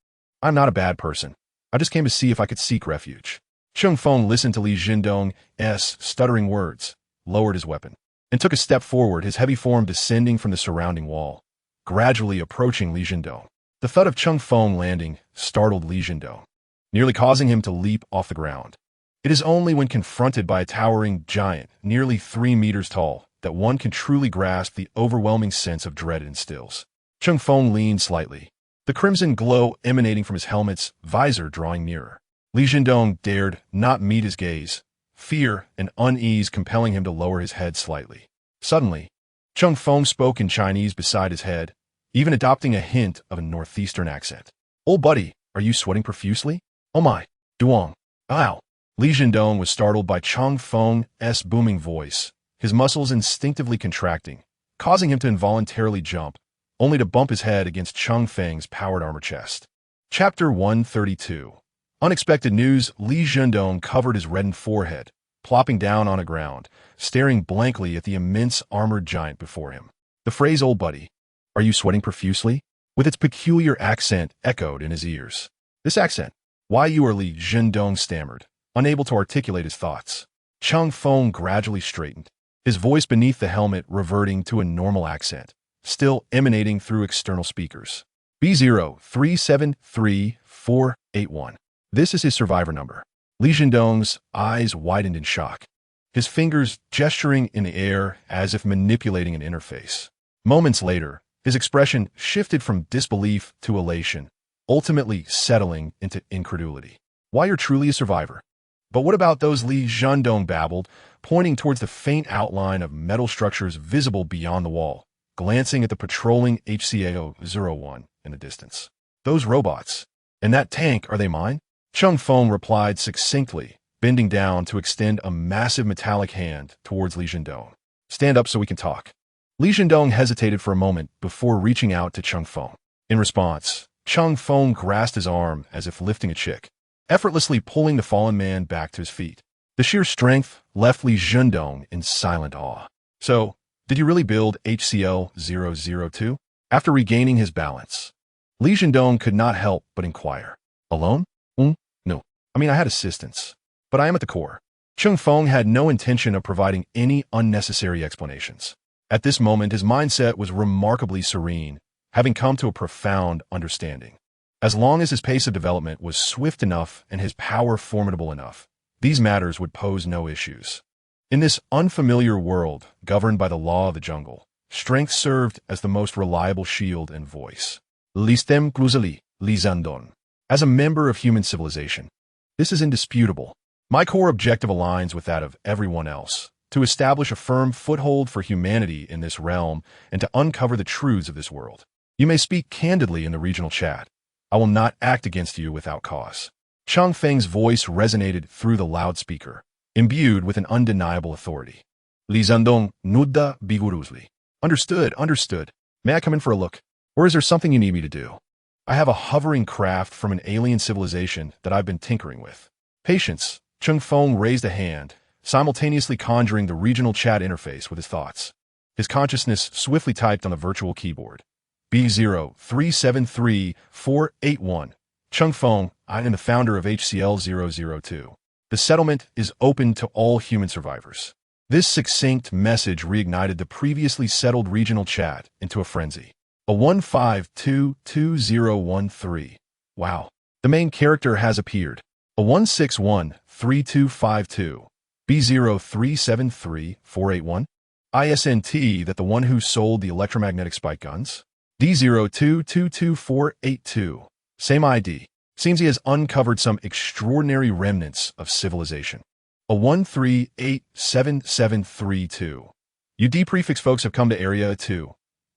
not a bad person. I just came to see if I could seek refuge. Cheng Feng listened to Li Zhendong's stuttering words, lowered his weapon, and took a step forward, his heavy form descending from the surrounding wall, gradually approaching Li Zhendong. The thud of Cheng Feng landing startled Li Zhendong, nearly causing him to leap off the ground. It is only when confronted by a towering giant, nearly 3 meters tall, that one can truly grasp the overwhelming sense of dread it instills. Cheng Feng leaned slightly, the crimson glow emanating from his helmet's visor drawing nearer. Li Zhendong dared not meet his gaze, fear and unease compelling him to lower his head slightly. Suddenly, Cheng Feng spoke in Chinese beside his head, even adopting a hint of a northeastern accent. Old buddy, are you sweating profusely? Oh my, Duong. Ow. Li Zhendong was startled by Cheng Feng's booming voice, his muscles instinctively contracting, causing him to involuntarily jump, only to bump his head against Cheng Feng's powered armor chest. Chapter 132. Unexpected news. Li Zhendong covered his reddened forehead, plopping down on the ground, staring blankly at the immense armored giant before him. The phrase "old buddy, are you sweating profusely?" with its peculiar accent echoed in his ears. This accent? Why you are Li Zhendong stammered, unable to articulate his thoughts. Cheng Feng gradually straightened, his voice beneath the helmet reverting to a normal accent, still emanating through external speakers. B03733481. This is his survivor number. Li Zhendong's eyes widened in shock, his fingers gesturing in the air as if manipulating an interface. Moments later, his expression shifted from disbelief to elation, ultimately settling into incredulity. Why, you're truly a survivor. But what about those? Li Zhendong babbled, pointing towards the faint outline of metal structures visible beyond the wall, glancing at the patrolling HCAO-01 in the distance. Those robots. And that tank, are they mine? Cheng Feng replied succinctly, bending down to extend a massive metallic hand towards Li Zhendong. Stand up so we can talk. Li Zhendong hesitated for a moment before reaching out to Cheng Feng. In response, Cheng Feng grasped his arm as if lifting a chick, effortlessly pulling the fallen man back to his feet. The sheer strength left Li Zhendong in silent awe. So, did you really build HCL-002? After regaining his balance, Li Zhendong could not help but inquire. Alone? No. I mean, I had assistance, but I am at the core. Cheng Feng had no intention of providing any unnecessary explanations. At this moment, his mindset was remarkably serene, having come to a profound understanding. As long as his pace of development was swift enough and his power formidable enough, these matters would pose no issues. In this unfamiliar world, governed by the law of the jungle, strength served as the most reliable shield and voice. Listem Cruzali, Li Zhendong. As a member of human civilization, this is indisputable. My core objective aligns with that of everyone else, to establish a firm foothold for humanity in this realm and to uncover the truths of this world. You may speak candidly in the regional chat. I will not act against you without cause. Cheng Feng's voice resonated through the loudspeaker, imbued with an undeniable authority. Li Zhendong nudda biguruzli. Understood. May I come in for a look? Or is there something you need me to do? I have a hovering craft from an alien civilization that I've been tinkering with. Patience. Cheng Feng raised a hand, simultaneously conjuring the regional chat interface with his thoughts. His consciousness swiftly typed on the virtual keyboard. B0373481. Cheng Feng, I am the founder of HCL-002. The settlement is open to all human survivors. This succinct message reignited the previously settled regional chat into a frenzy. A 1522013. Wow. The main character has appeared. A 1613252. B0373481. ISNT that the one who sold the electromagnetic spike guns? D0222482. Same ID. Seems he has uncovered some extraordinary remnants of civilization. A 1387732. You D-prefix folks have come to Area 2.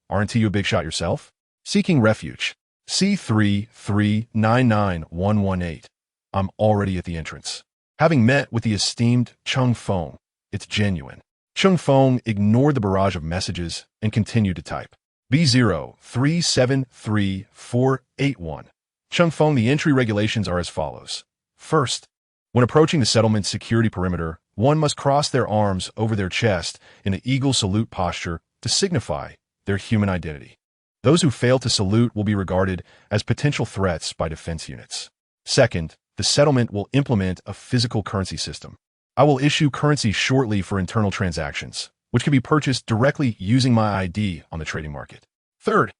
Aren't you a big shot yourself? Seeking refuge. C3399118. I'm already at the entrance. Having met with the esteemed Cheng Feng, it's genuine. Cheng Feng ignored the barrage of messages and continued to type. B0373481. Cheng Feng, the entry regulations are as follows. First, when approaching the settlement's security perimeter, one must cross their arms over their chest in the eagle salute posture to signify their human identity. Those who fail to salute will be regarded as potential threats by defense units. Second, the settlement will implement a physical currency system. I will issue currency shortly for internal transactions, which can be purchased directly using my ID on the trading market. Third,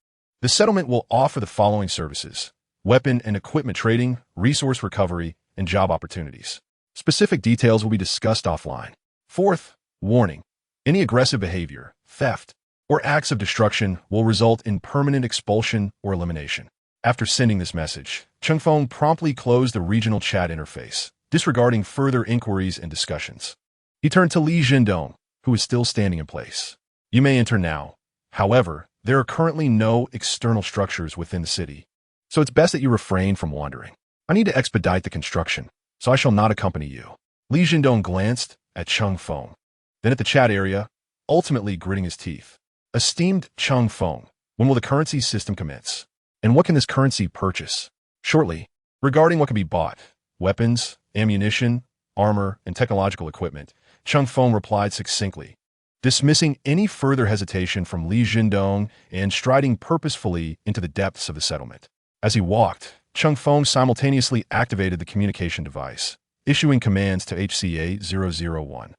the settlement will offer the following services: weapon and equipment trading, resource recovery, and job opportunities. Specific details will be discussed offline. Fourth, warning. Any aggressive behavior, theft, or acts of destruction will result in permanent expulsion or elimination. After sending this message, Cheng Feng promptly closed the regional chat interface, disregarding further inquiries and discussions. He turned to Li Zhendong, who is still standing in place. You may enter now. However, there are currently no external structures within the city, so it's best that you refrain from wandering. I need to expedite the construction, so I shall not accompany you. Li Zhendong glanced at Cheng Feng, then at the chat area, ultimately gritting his teeth. Esteemed Cheng Feng, when will the currency system commence? And what can this currency purchase? Shortly, regarding what can be bought, weapons, ammunition, armor, and technological equipment, Cheng Feng replied succinctly, dismissing any further hesitation from Li Zhendong and striding purposefully into the depths of the settlement. As he walked, Cheng Feng simultaneously activated the communication device, issuing commands to HCA-001,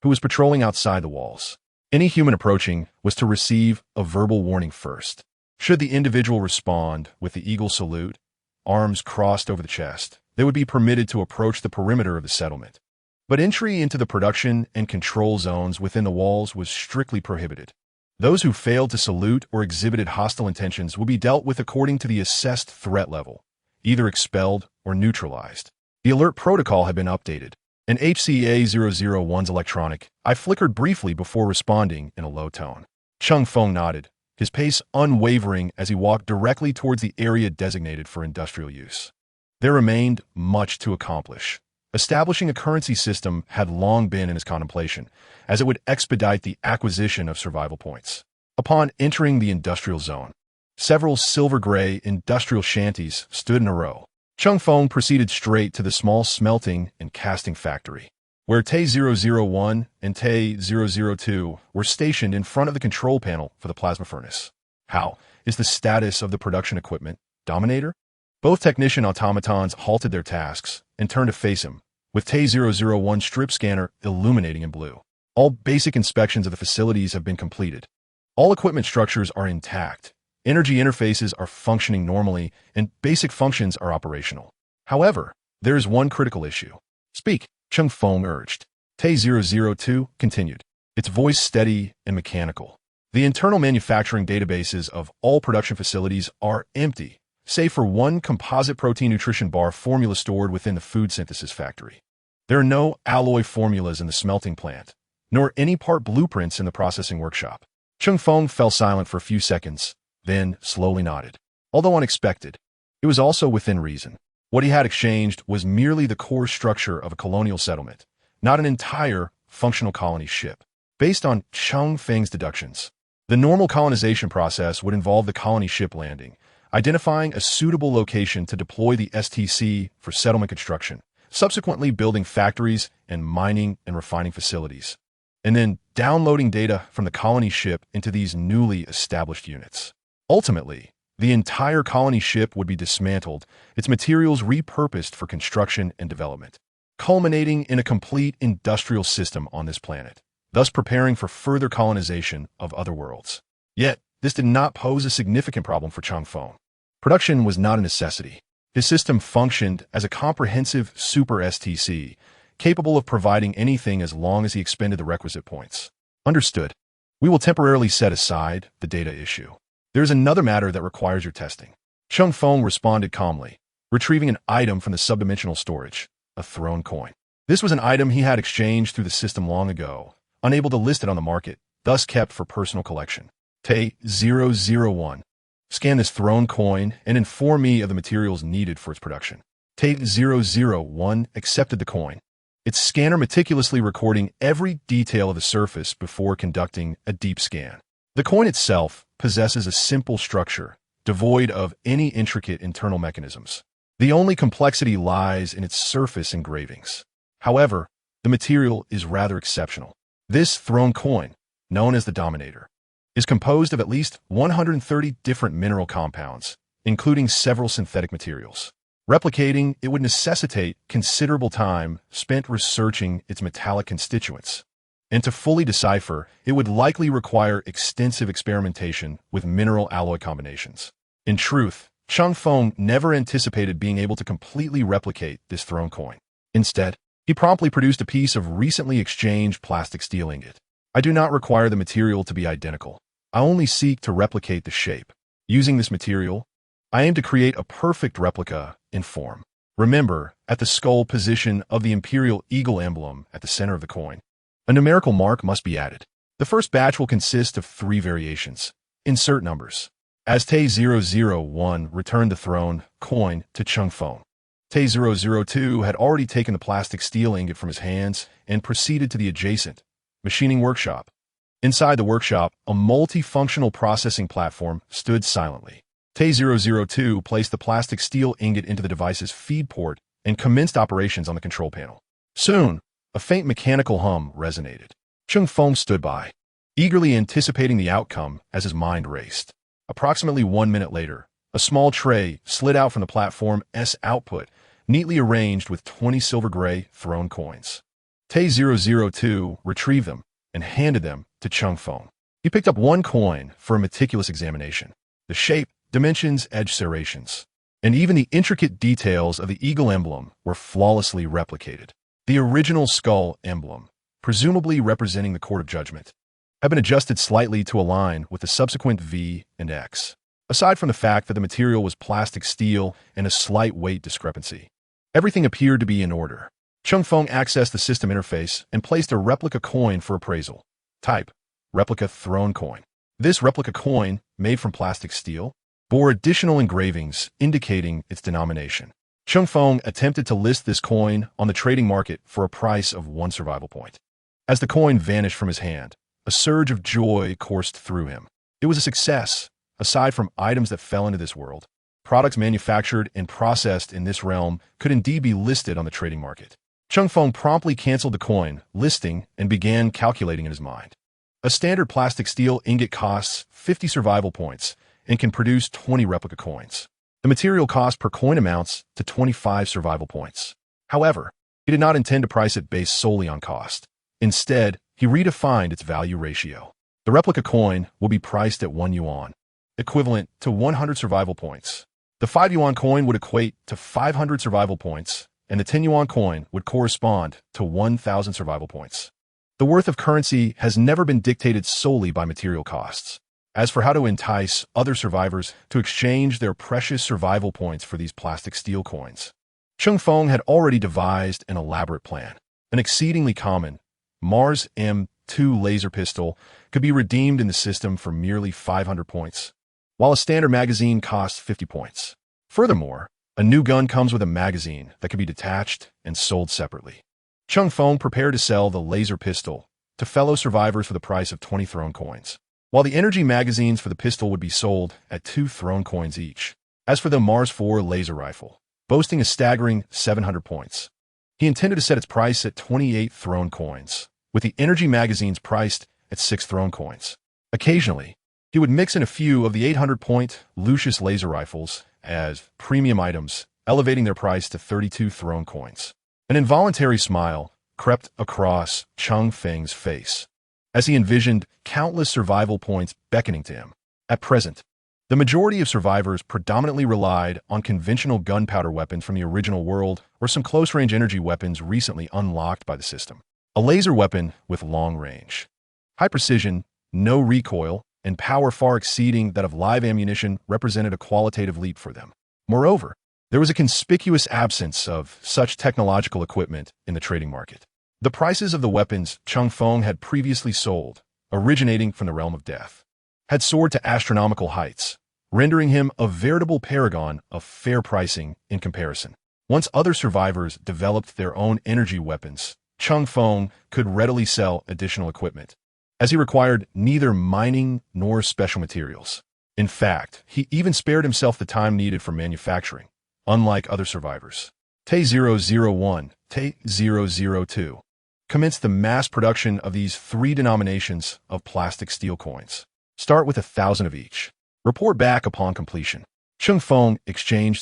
who was patrolling outside the walls. Any human approaching was to receive a verbal warning first. Should the individual respond with the eagle salute, arms crossed over the chest, they would be permitted to approach the perimeter of the settlement. But entry into the production and control zones within the walls was strictly prohibited. Those who failed to salute or exhibited hostile intentions would be dealt with according to the assessed threat level, either expelled or neutralized. The alert protocol had been updated. An HCA-001's electronic, I flickered briefly before responding in a low tone. Cheng Feng nodded, his pace unwavering as he walked directly towards the area designated for industrial use. There remained much to accomplish. Establishing a currency system had long been in his contemplation, as it would expedite the acquisition of survival points. Upon entering the industrial zone, several silver-gray industrial shanties stood in a row. Cheng Feng proceeded straight to the small smelting and casting factory, where Te-001 and Te-002 were stationed in front of the control panel for the plasma furnace. How is the status of the production equipment, Dominator? Both technician automatons halted their tasks and turned to face him, with Te-001 strip scanner illuminating in blue. All basic inspections of the facilities have been completed. All equipment structures are intact. Energy interfaces are functioning normally, and basic functions are operational. However, there is one critical issue. Speak, Cheng Feng urged. Te-002 continued, its voice steady and mechanical. The internal manufacturing databases of all production facilities are empty, save for one composite protein nutrition bar formula stored within the food synthesis factory. There are no alloy formulas in the smelting plant, nor any part blueprints in the processing workshop. Cheng Feng fell silent for a few seconds, then slowly nodded. Although unexpected, it was also within reason. What he had exchanged was merely the core structure of a colonial settlement, not an entire functional colony ship. Based on Cheng Feng's deductions, the normal colonization process would involve the colony ship landing, identifying a suitable location to deploy the STC for settlement construction, subsequently building factories and mining and refining facilities, and then downloading data from the colony ship into these newly established units. Ultimately, the entire colony ship would be dismantled, its materials repurposed for construction and development, culminating in a complete industrial system on this planet, thus preparing for further colonization of other worlds. Yet, this did not pose a significant problem for Cheng Feng. Production was not a necessity. His system functioned as a comprehensive super STC, capable of providing anything as long as he expended the requisite points. Understood. We will temporarily set aside the data issue. There is another matter that requires your testing. Cheng Feng responded calmly, retrieving an item from the subdimensional storage, a throne coin. This was an item he had exchanged through the system long ago, unable to list it on the market, thus kept for personal collection. Te-001. Scan this throne coin and inform me of the materials needed for its production. Te-001 accepted the coin, its scanner meticulously recording every detail of the surface before conducting a deep scan. The coin itself possesses a simple structure, devoid of any intricate internal mechanisms. The only complexity lies in its surface engravings. However, the material is rather exceptional. This throne coin, known as the Dominator, is composed of at least 130 different mineral compounds, including several synthetic materials. Replicating it would necessitate considerable time spent researching its metallic constituents, and to fully decipher, it would likely require extensive experimentation with mineral alloy combinations. In truth, Cheng Feng never anticipated being able to completely replicate this throne coin. Instead, he promptly produced a piece of recently exchanged plastic steel ingot. I do not require the material to be identical. I only seek to replicate the shape. Using this material, I aim to create a perfect replica in form. Remember, at the skull position of the Imperial eagle emblem at the center of the coin, a numerical mark must be added. The first batch will consist of 3 variations. Insert numbers. As Te-001 returned the throne coin to Cheng Feng, Te-002 had already taken the plastic steel ingot from his hands and proceeded to the adjacent machining workshop. Inside the workshop, a multifunctional processing platform stood silently. Te-002 placed the plastic steel ingot into the device's feed port and commenced operations on the control panel. Soon, a faint mechanical hum resonated. Cheng Feng stood by, eagerly anticipating the outcome as his mind raced. Approximately 1 minute later, a small tray slid out from the platform's output, neatly arranged with 20 silver-gray throne coins. Te-002 retrieved them and handed them to Cheng Feng. He picked up one coin for a meticulous examination. The shape, dimensions, edge serrations, and even the intricate details of the eagle emblem were flawlessly replicated. The original skull emblem, presumably representing the Court of Judgment, had been adjusted slightly to align with the subsequent V and X, aside from the fact that the material was plastic steel and a slight weight discrepancy. Everything appeared to be in order. Cheng Feng accessed the system interface and placed a replica coin for appraisal. Type: replica throne coin. This replica coin, made from plastic steel, bore additional engravings indicating its denomination. Cheng Feng attempted to list this coin on the trading market for a price of 1 survival point. As the coin vanished from his hand, a surge of joy coursed through him. It was a success. Aside from items that fell into this world, products manufactured and processed in this realm could indeed be listed on the trading market. Cheng Feng promptly canceled the coin listing and began calculating in his mind. A standard plastic steel ingot costs 50 survival points and can produce 20 replica coins. The material cost per coin amounts to 25 survival points. However, he did not intend to price it based solely on cost. Instead, he redefined its value ratio. The replica coin will be priced at 1 yuan, equivalent to 100 survival points. The 5 yuan coin would equate to 500 survival points, and the 10 yuan coin would correspond to 1,000 survival points. The worth of currency has never been dictated solely by material costs. As for how to entice other survivors to exchange their precious survival points for these plastic steel coins, Cheng Feng had already devised an elaborate plan. An exceedingly common Mars M2 laser pistol could be redeemed in the system for merely 500 points, while a standard magazine costs 50 points. Furthermore, a new gun comes with a magazine that can be detached and sold separately. Cheng Feng prepared to sell the laser pistol to fellow survivors for the price of 20 throne coins, while the energy magazines for the pistol would be sold at 2 throne coins each. As for the Mars 4 laser rifle, boasting a staggering 700 points, he intended to set its price at 28 throne coins, with the energy magazines priced at 6 throne coins. Occasionally, he would mix in a few of the 800-point Lucius laser rifles as premium items, elevating their price to 32 throne coins. An involuntary smile crept across Cheng Feng's face as he envisioned countless survival points beckoning to him. At present, the majority of survivors predominantly relied on conventional gunpowder weapons from the original world or some close-range energy weapons recently unlocked by the system. A laser weapon with long range, high precision, no recoil, and power far exceeding that of live ammunition represented a qualitative leap for them. Moreover, there was a conspicuous absence of such technological equipment in the trading market. The prices of the weapons Cheng Feng had previously sold, originating from the realm of death, had soared to astronomical heights, rendering him a veritable paragon of fair pricing in comparison. Once other survivors developed their own energy weapons, Cheng Feng could readily sell additional equipment, as he required neither mining nor special materials. In fact, he even spared himself the time needed for manufacturing, unlike other survivors. Te-001, Te-002 commenced the mass production of these 3 denominations of plastic steel coins. Start with 1,000 of each. Report back upon completion. Cheng Feng exchanged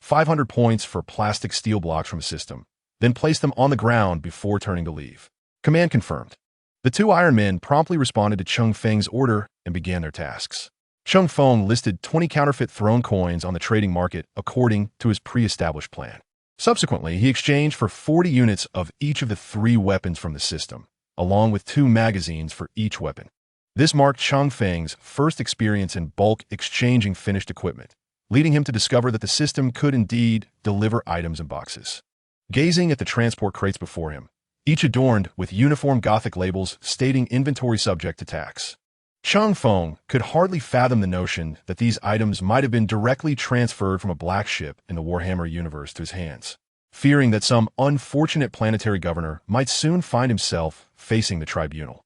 500 points for plastic steel blocks from a system, then placed them on the ground before turning to leave. Command confirmed. The 2 Iron Men promptly responded to Cheng Feng's order and began their tasks. Cheng Feng listed 20 counterfeit throne coins on the trading market according to his pre-established plan. Subsequently, he exchanged for 40 units of each of the 3 weapons from the system, along with 2 magazines for each weapon. This marked Cheng Feng's first experience in bulk exchanging finished equipment, leading him to discover that the system could indeed deliver items in boxes. Gazing at the transport crates before him, each adorned with uniform Gothic labels stating inventory subject to tax, Cheng Feng could hardly fathom the notion that these items might have been directly transferred from a black ship in the Warhammer universe to his hands, fearing that some unfortunate planetary governor might soon find himself facing the tribunal.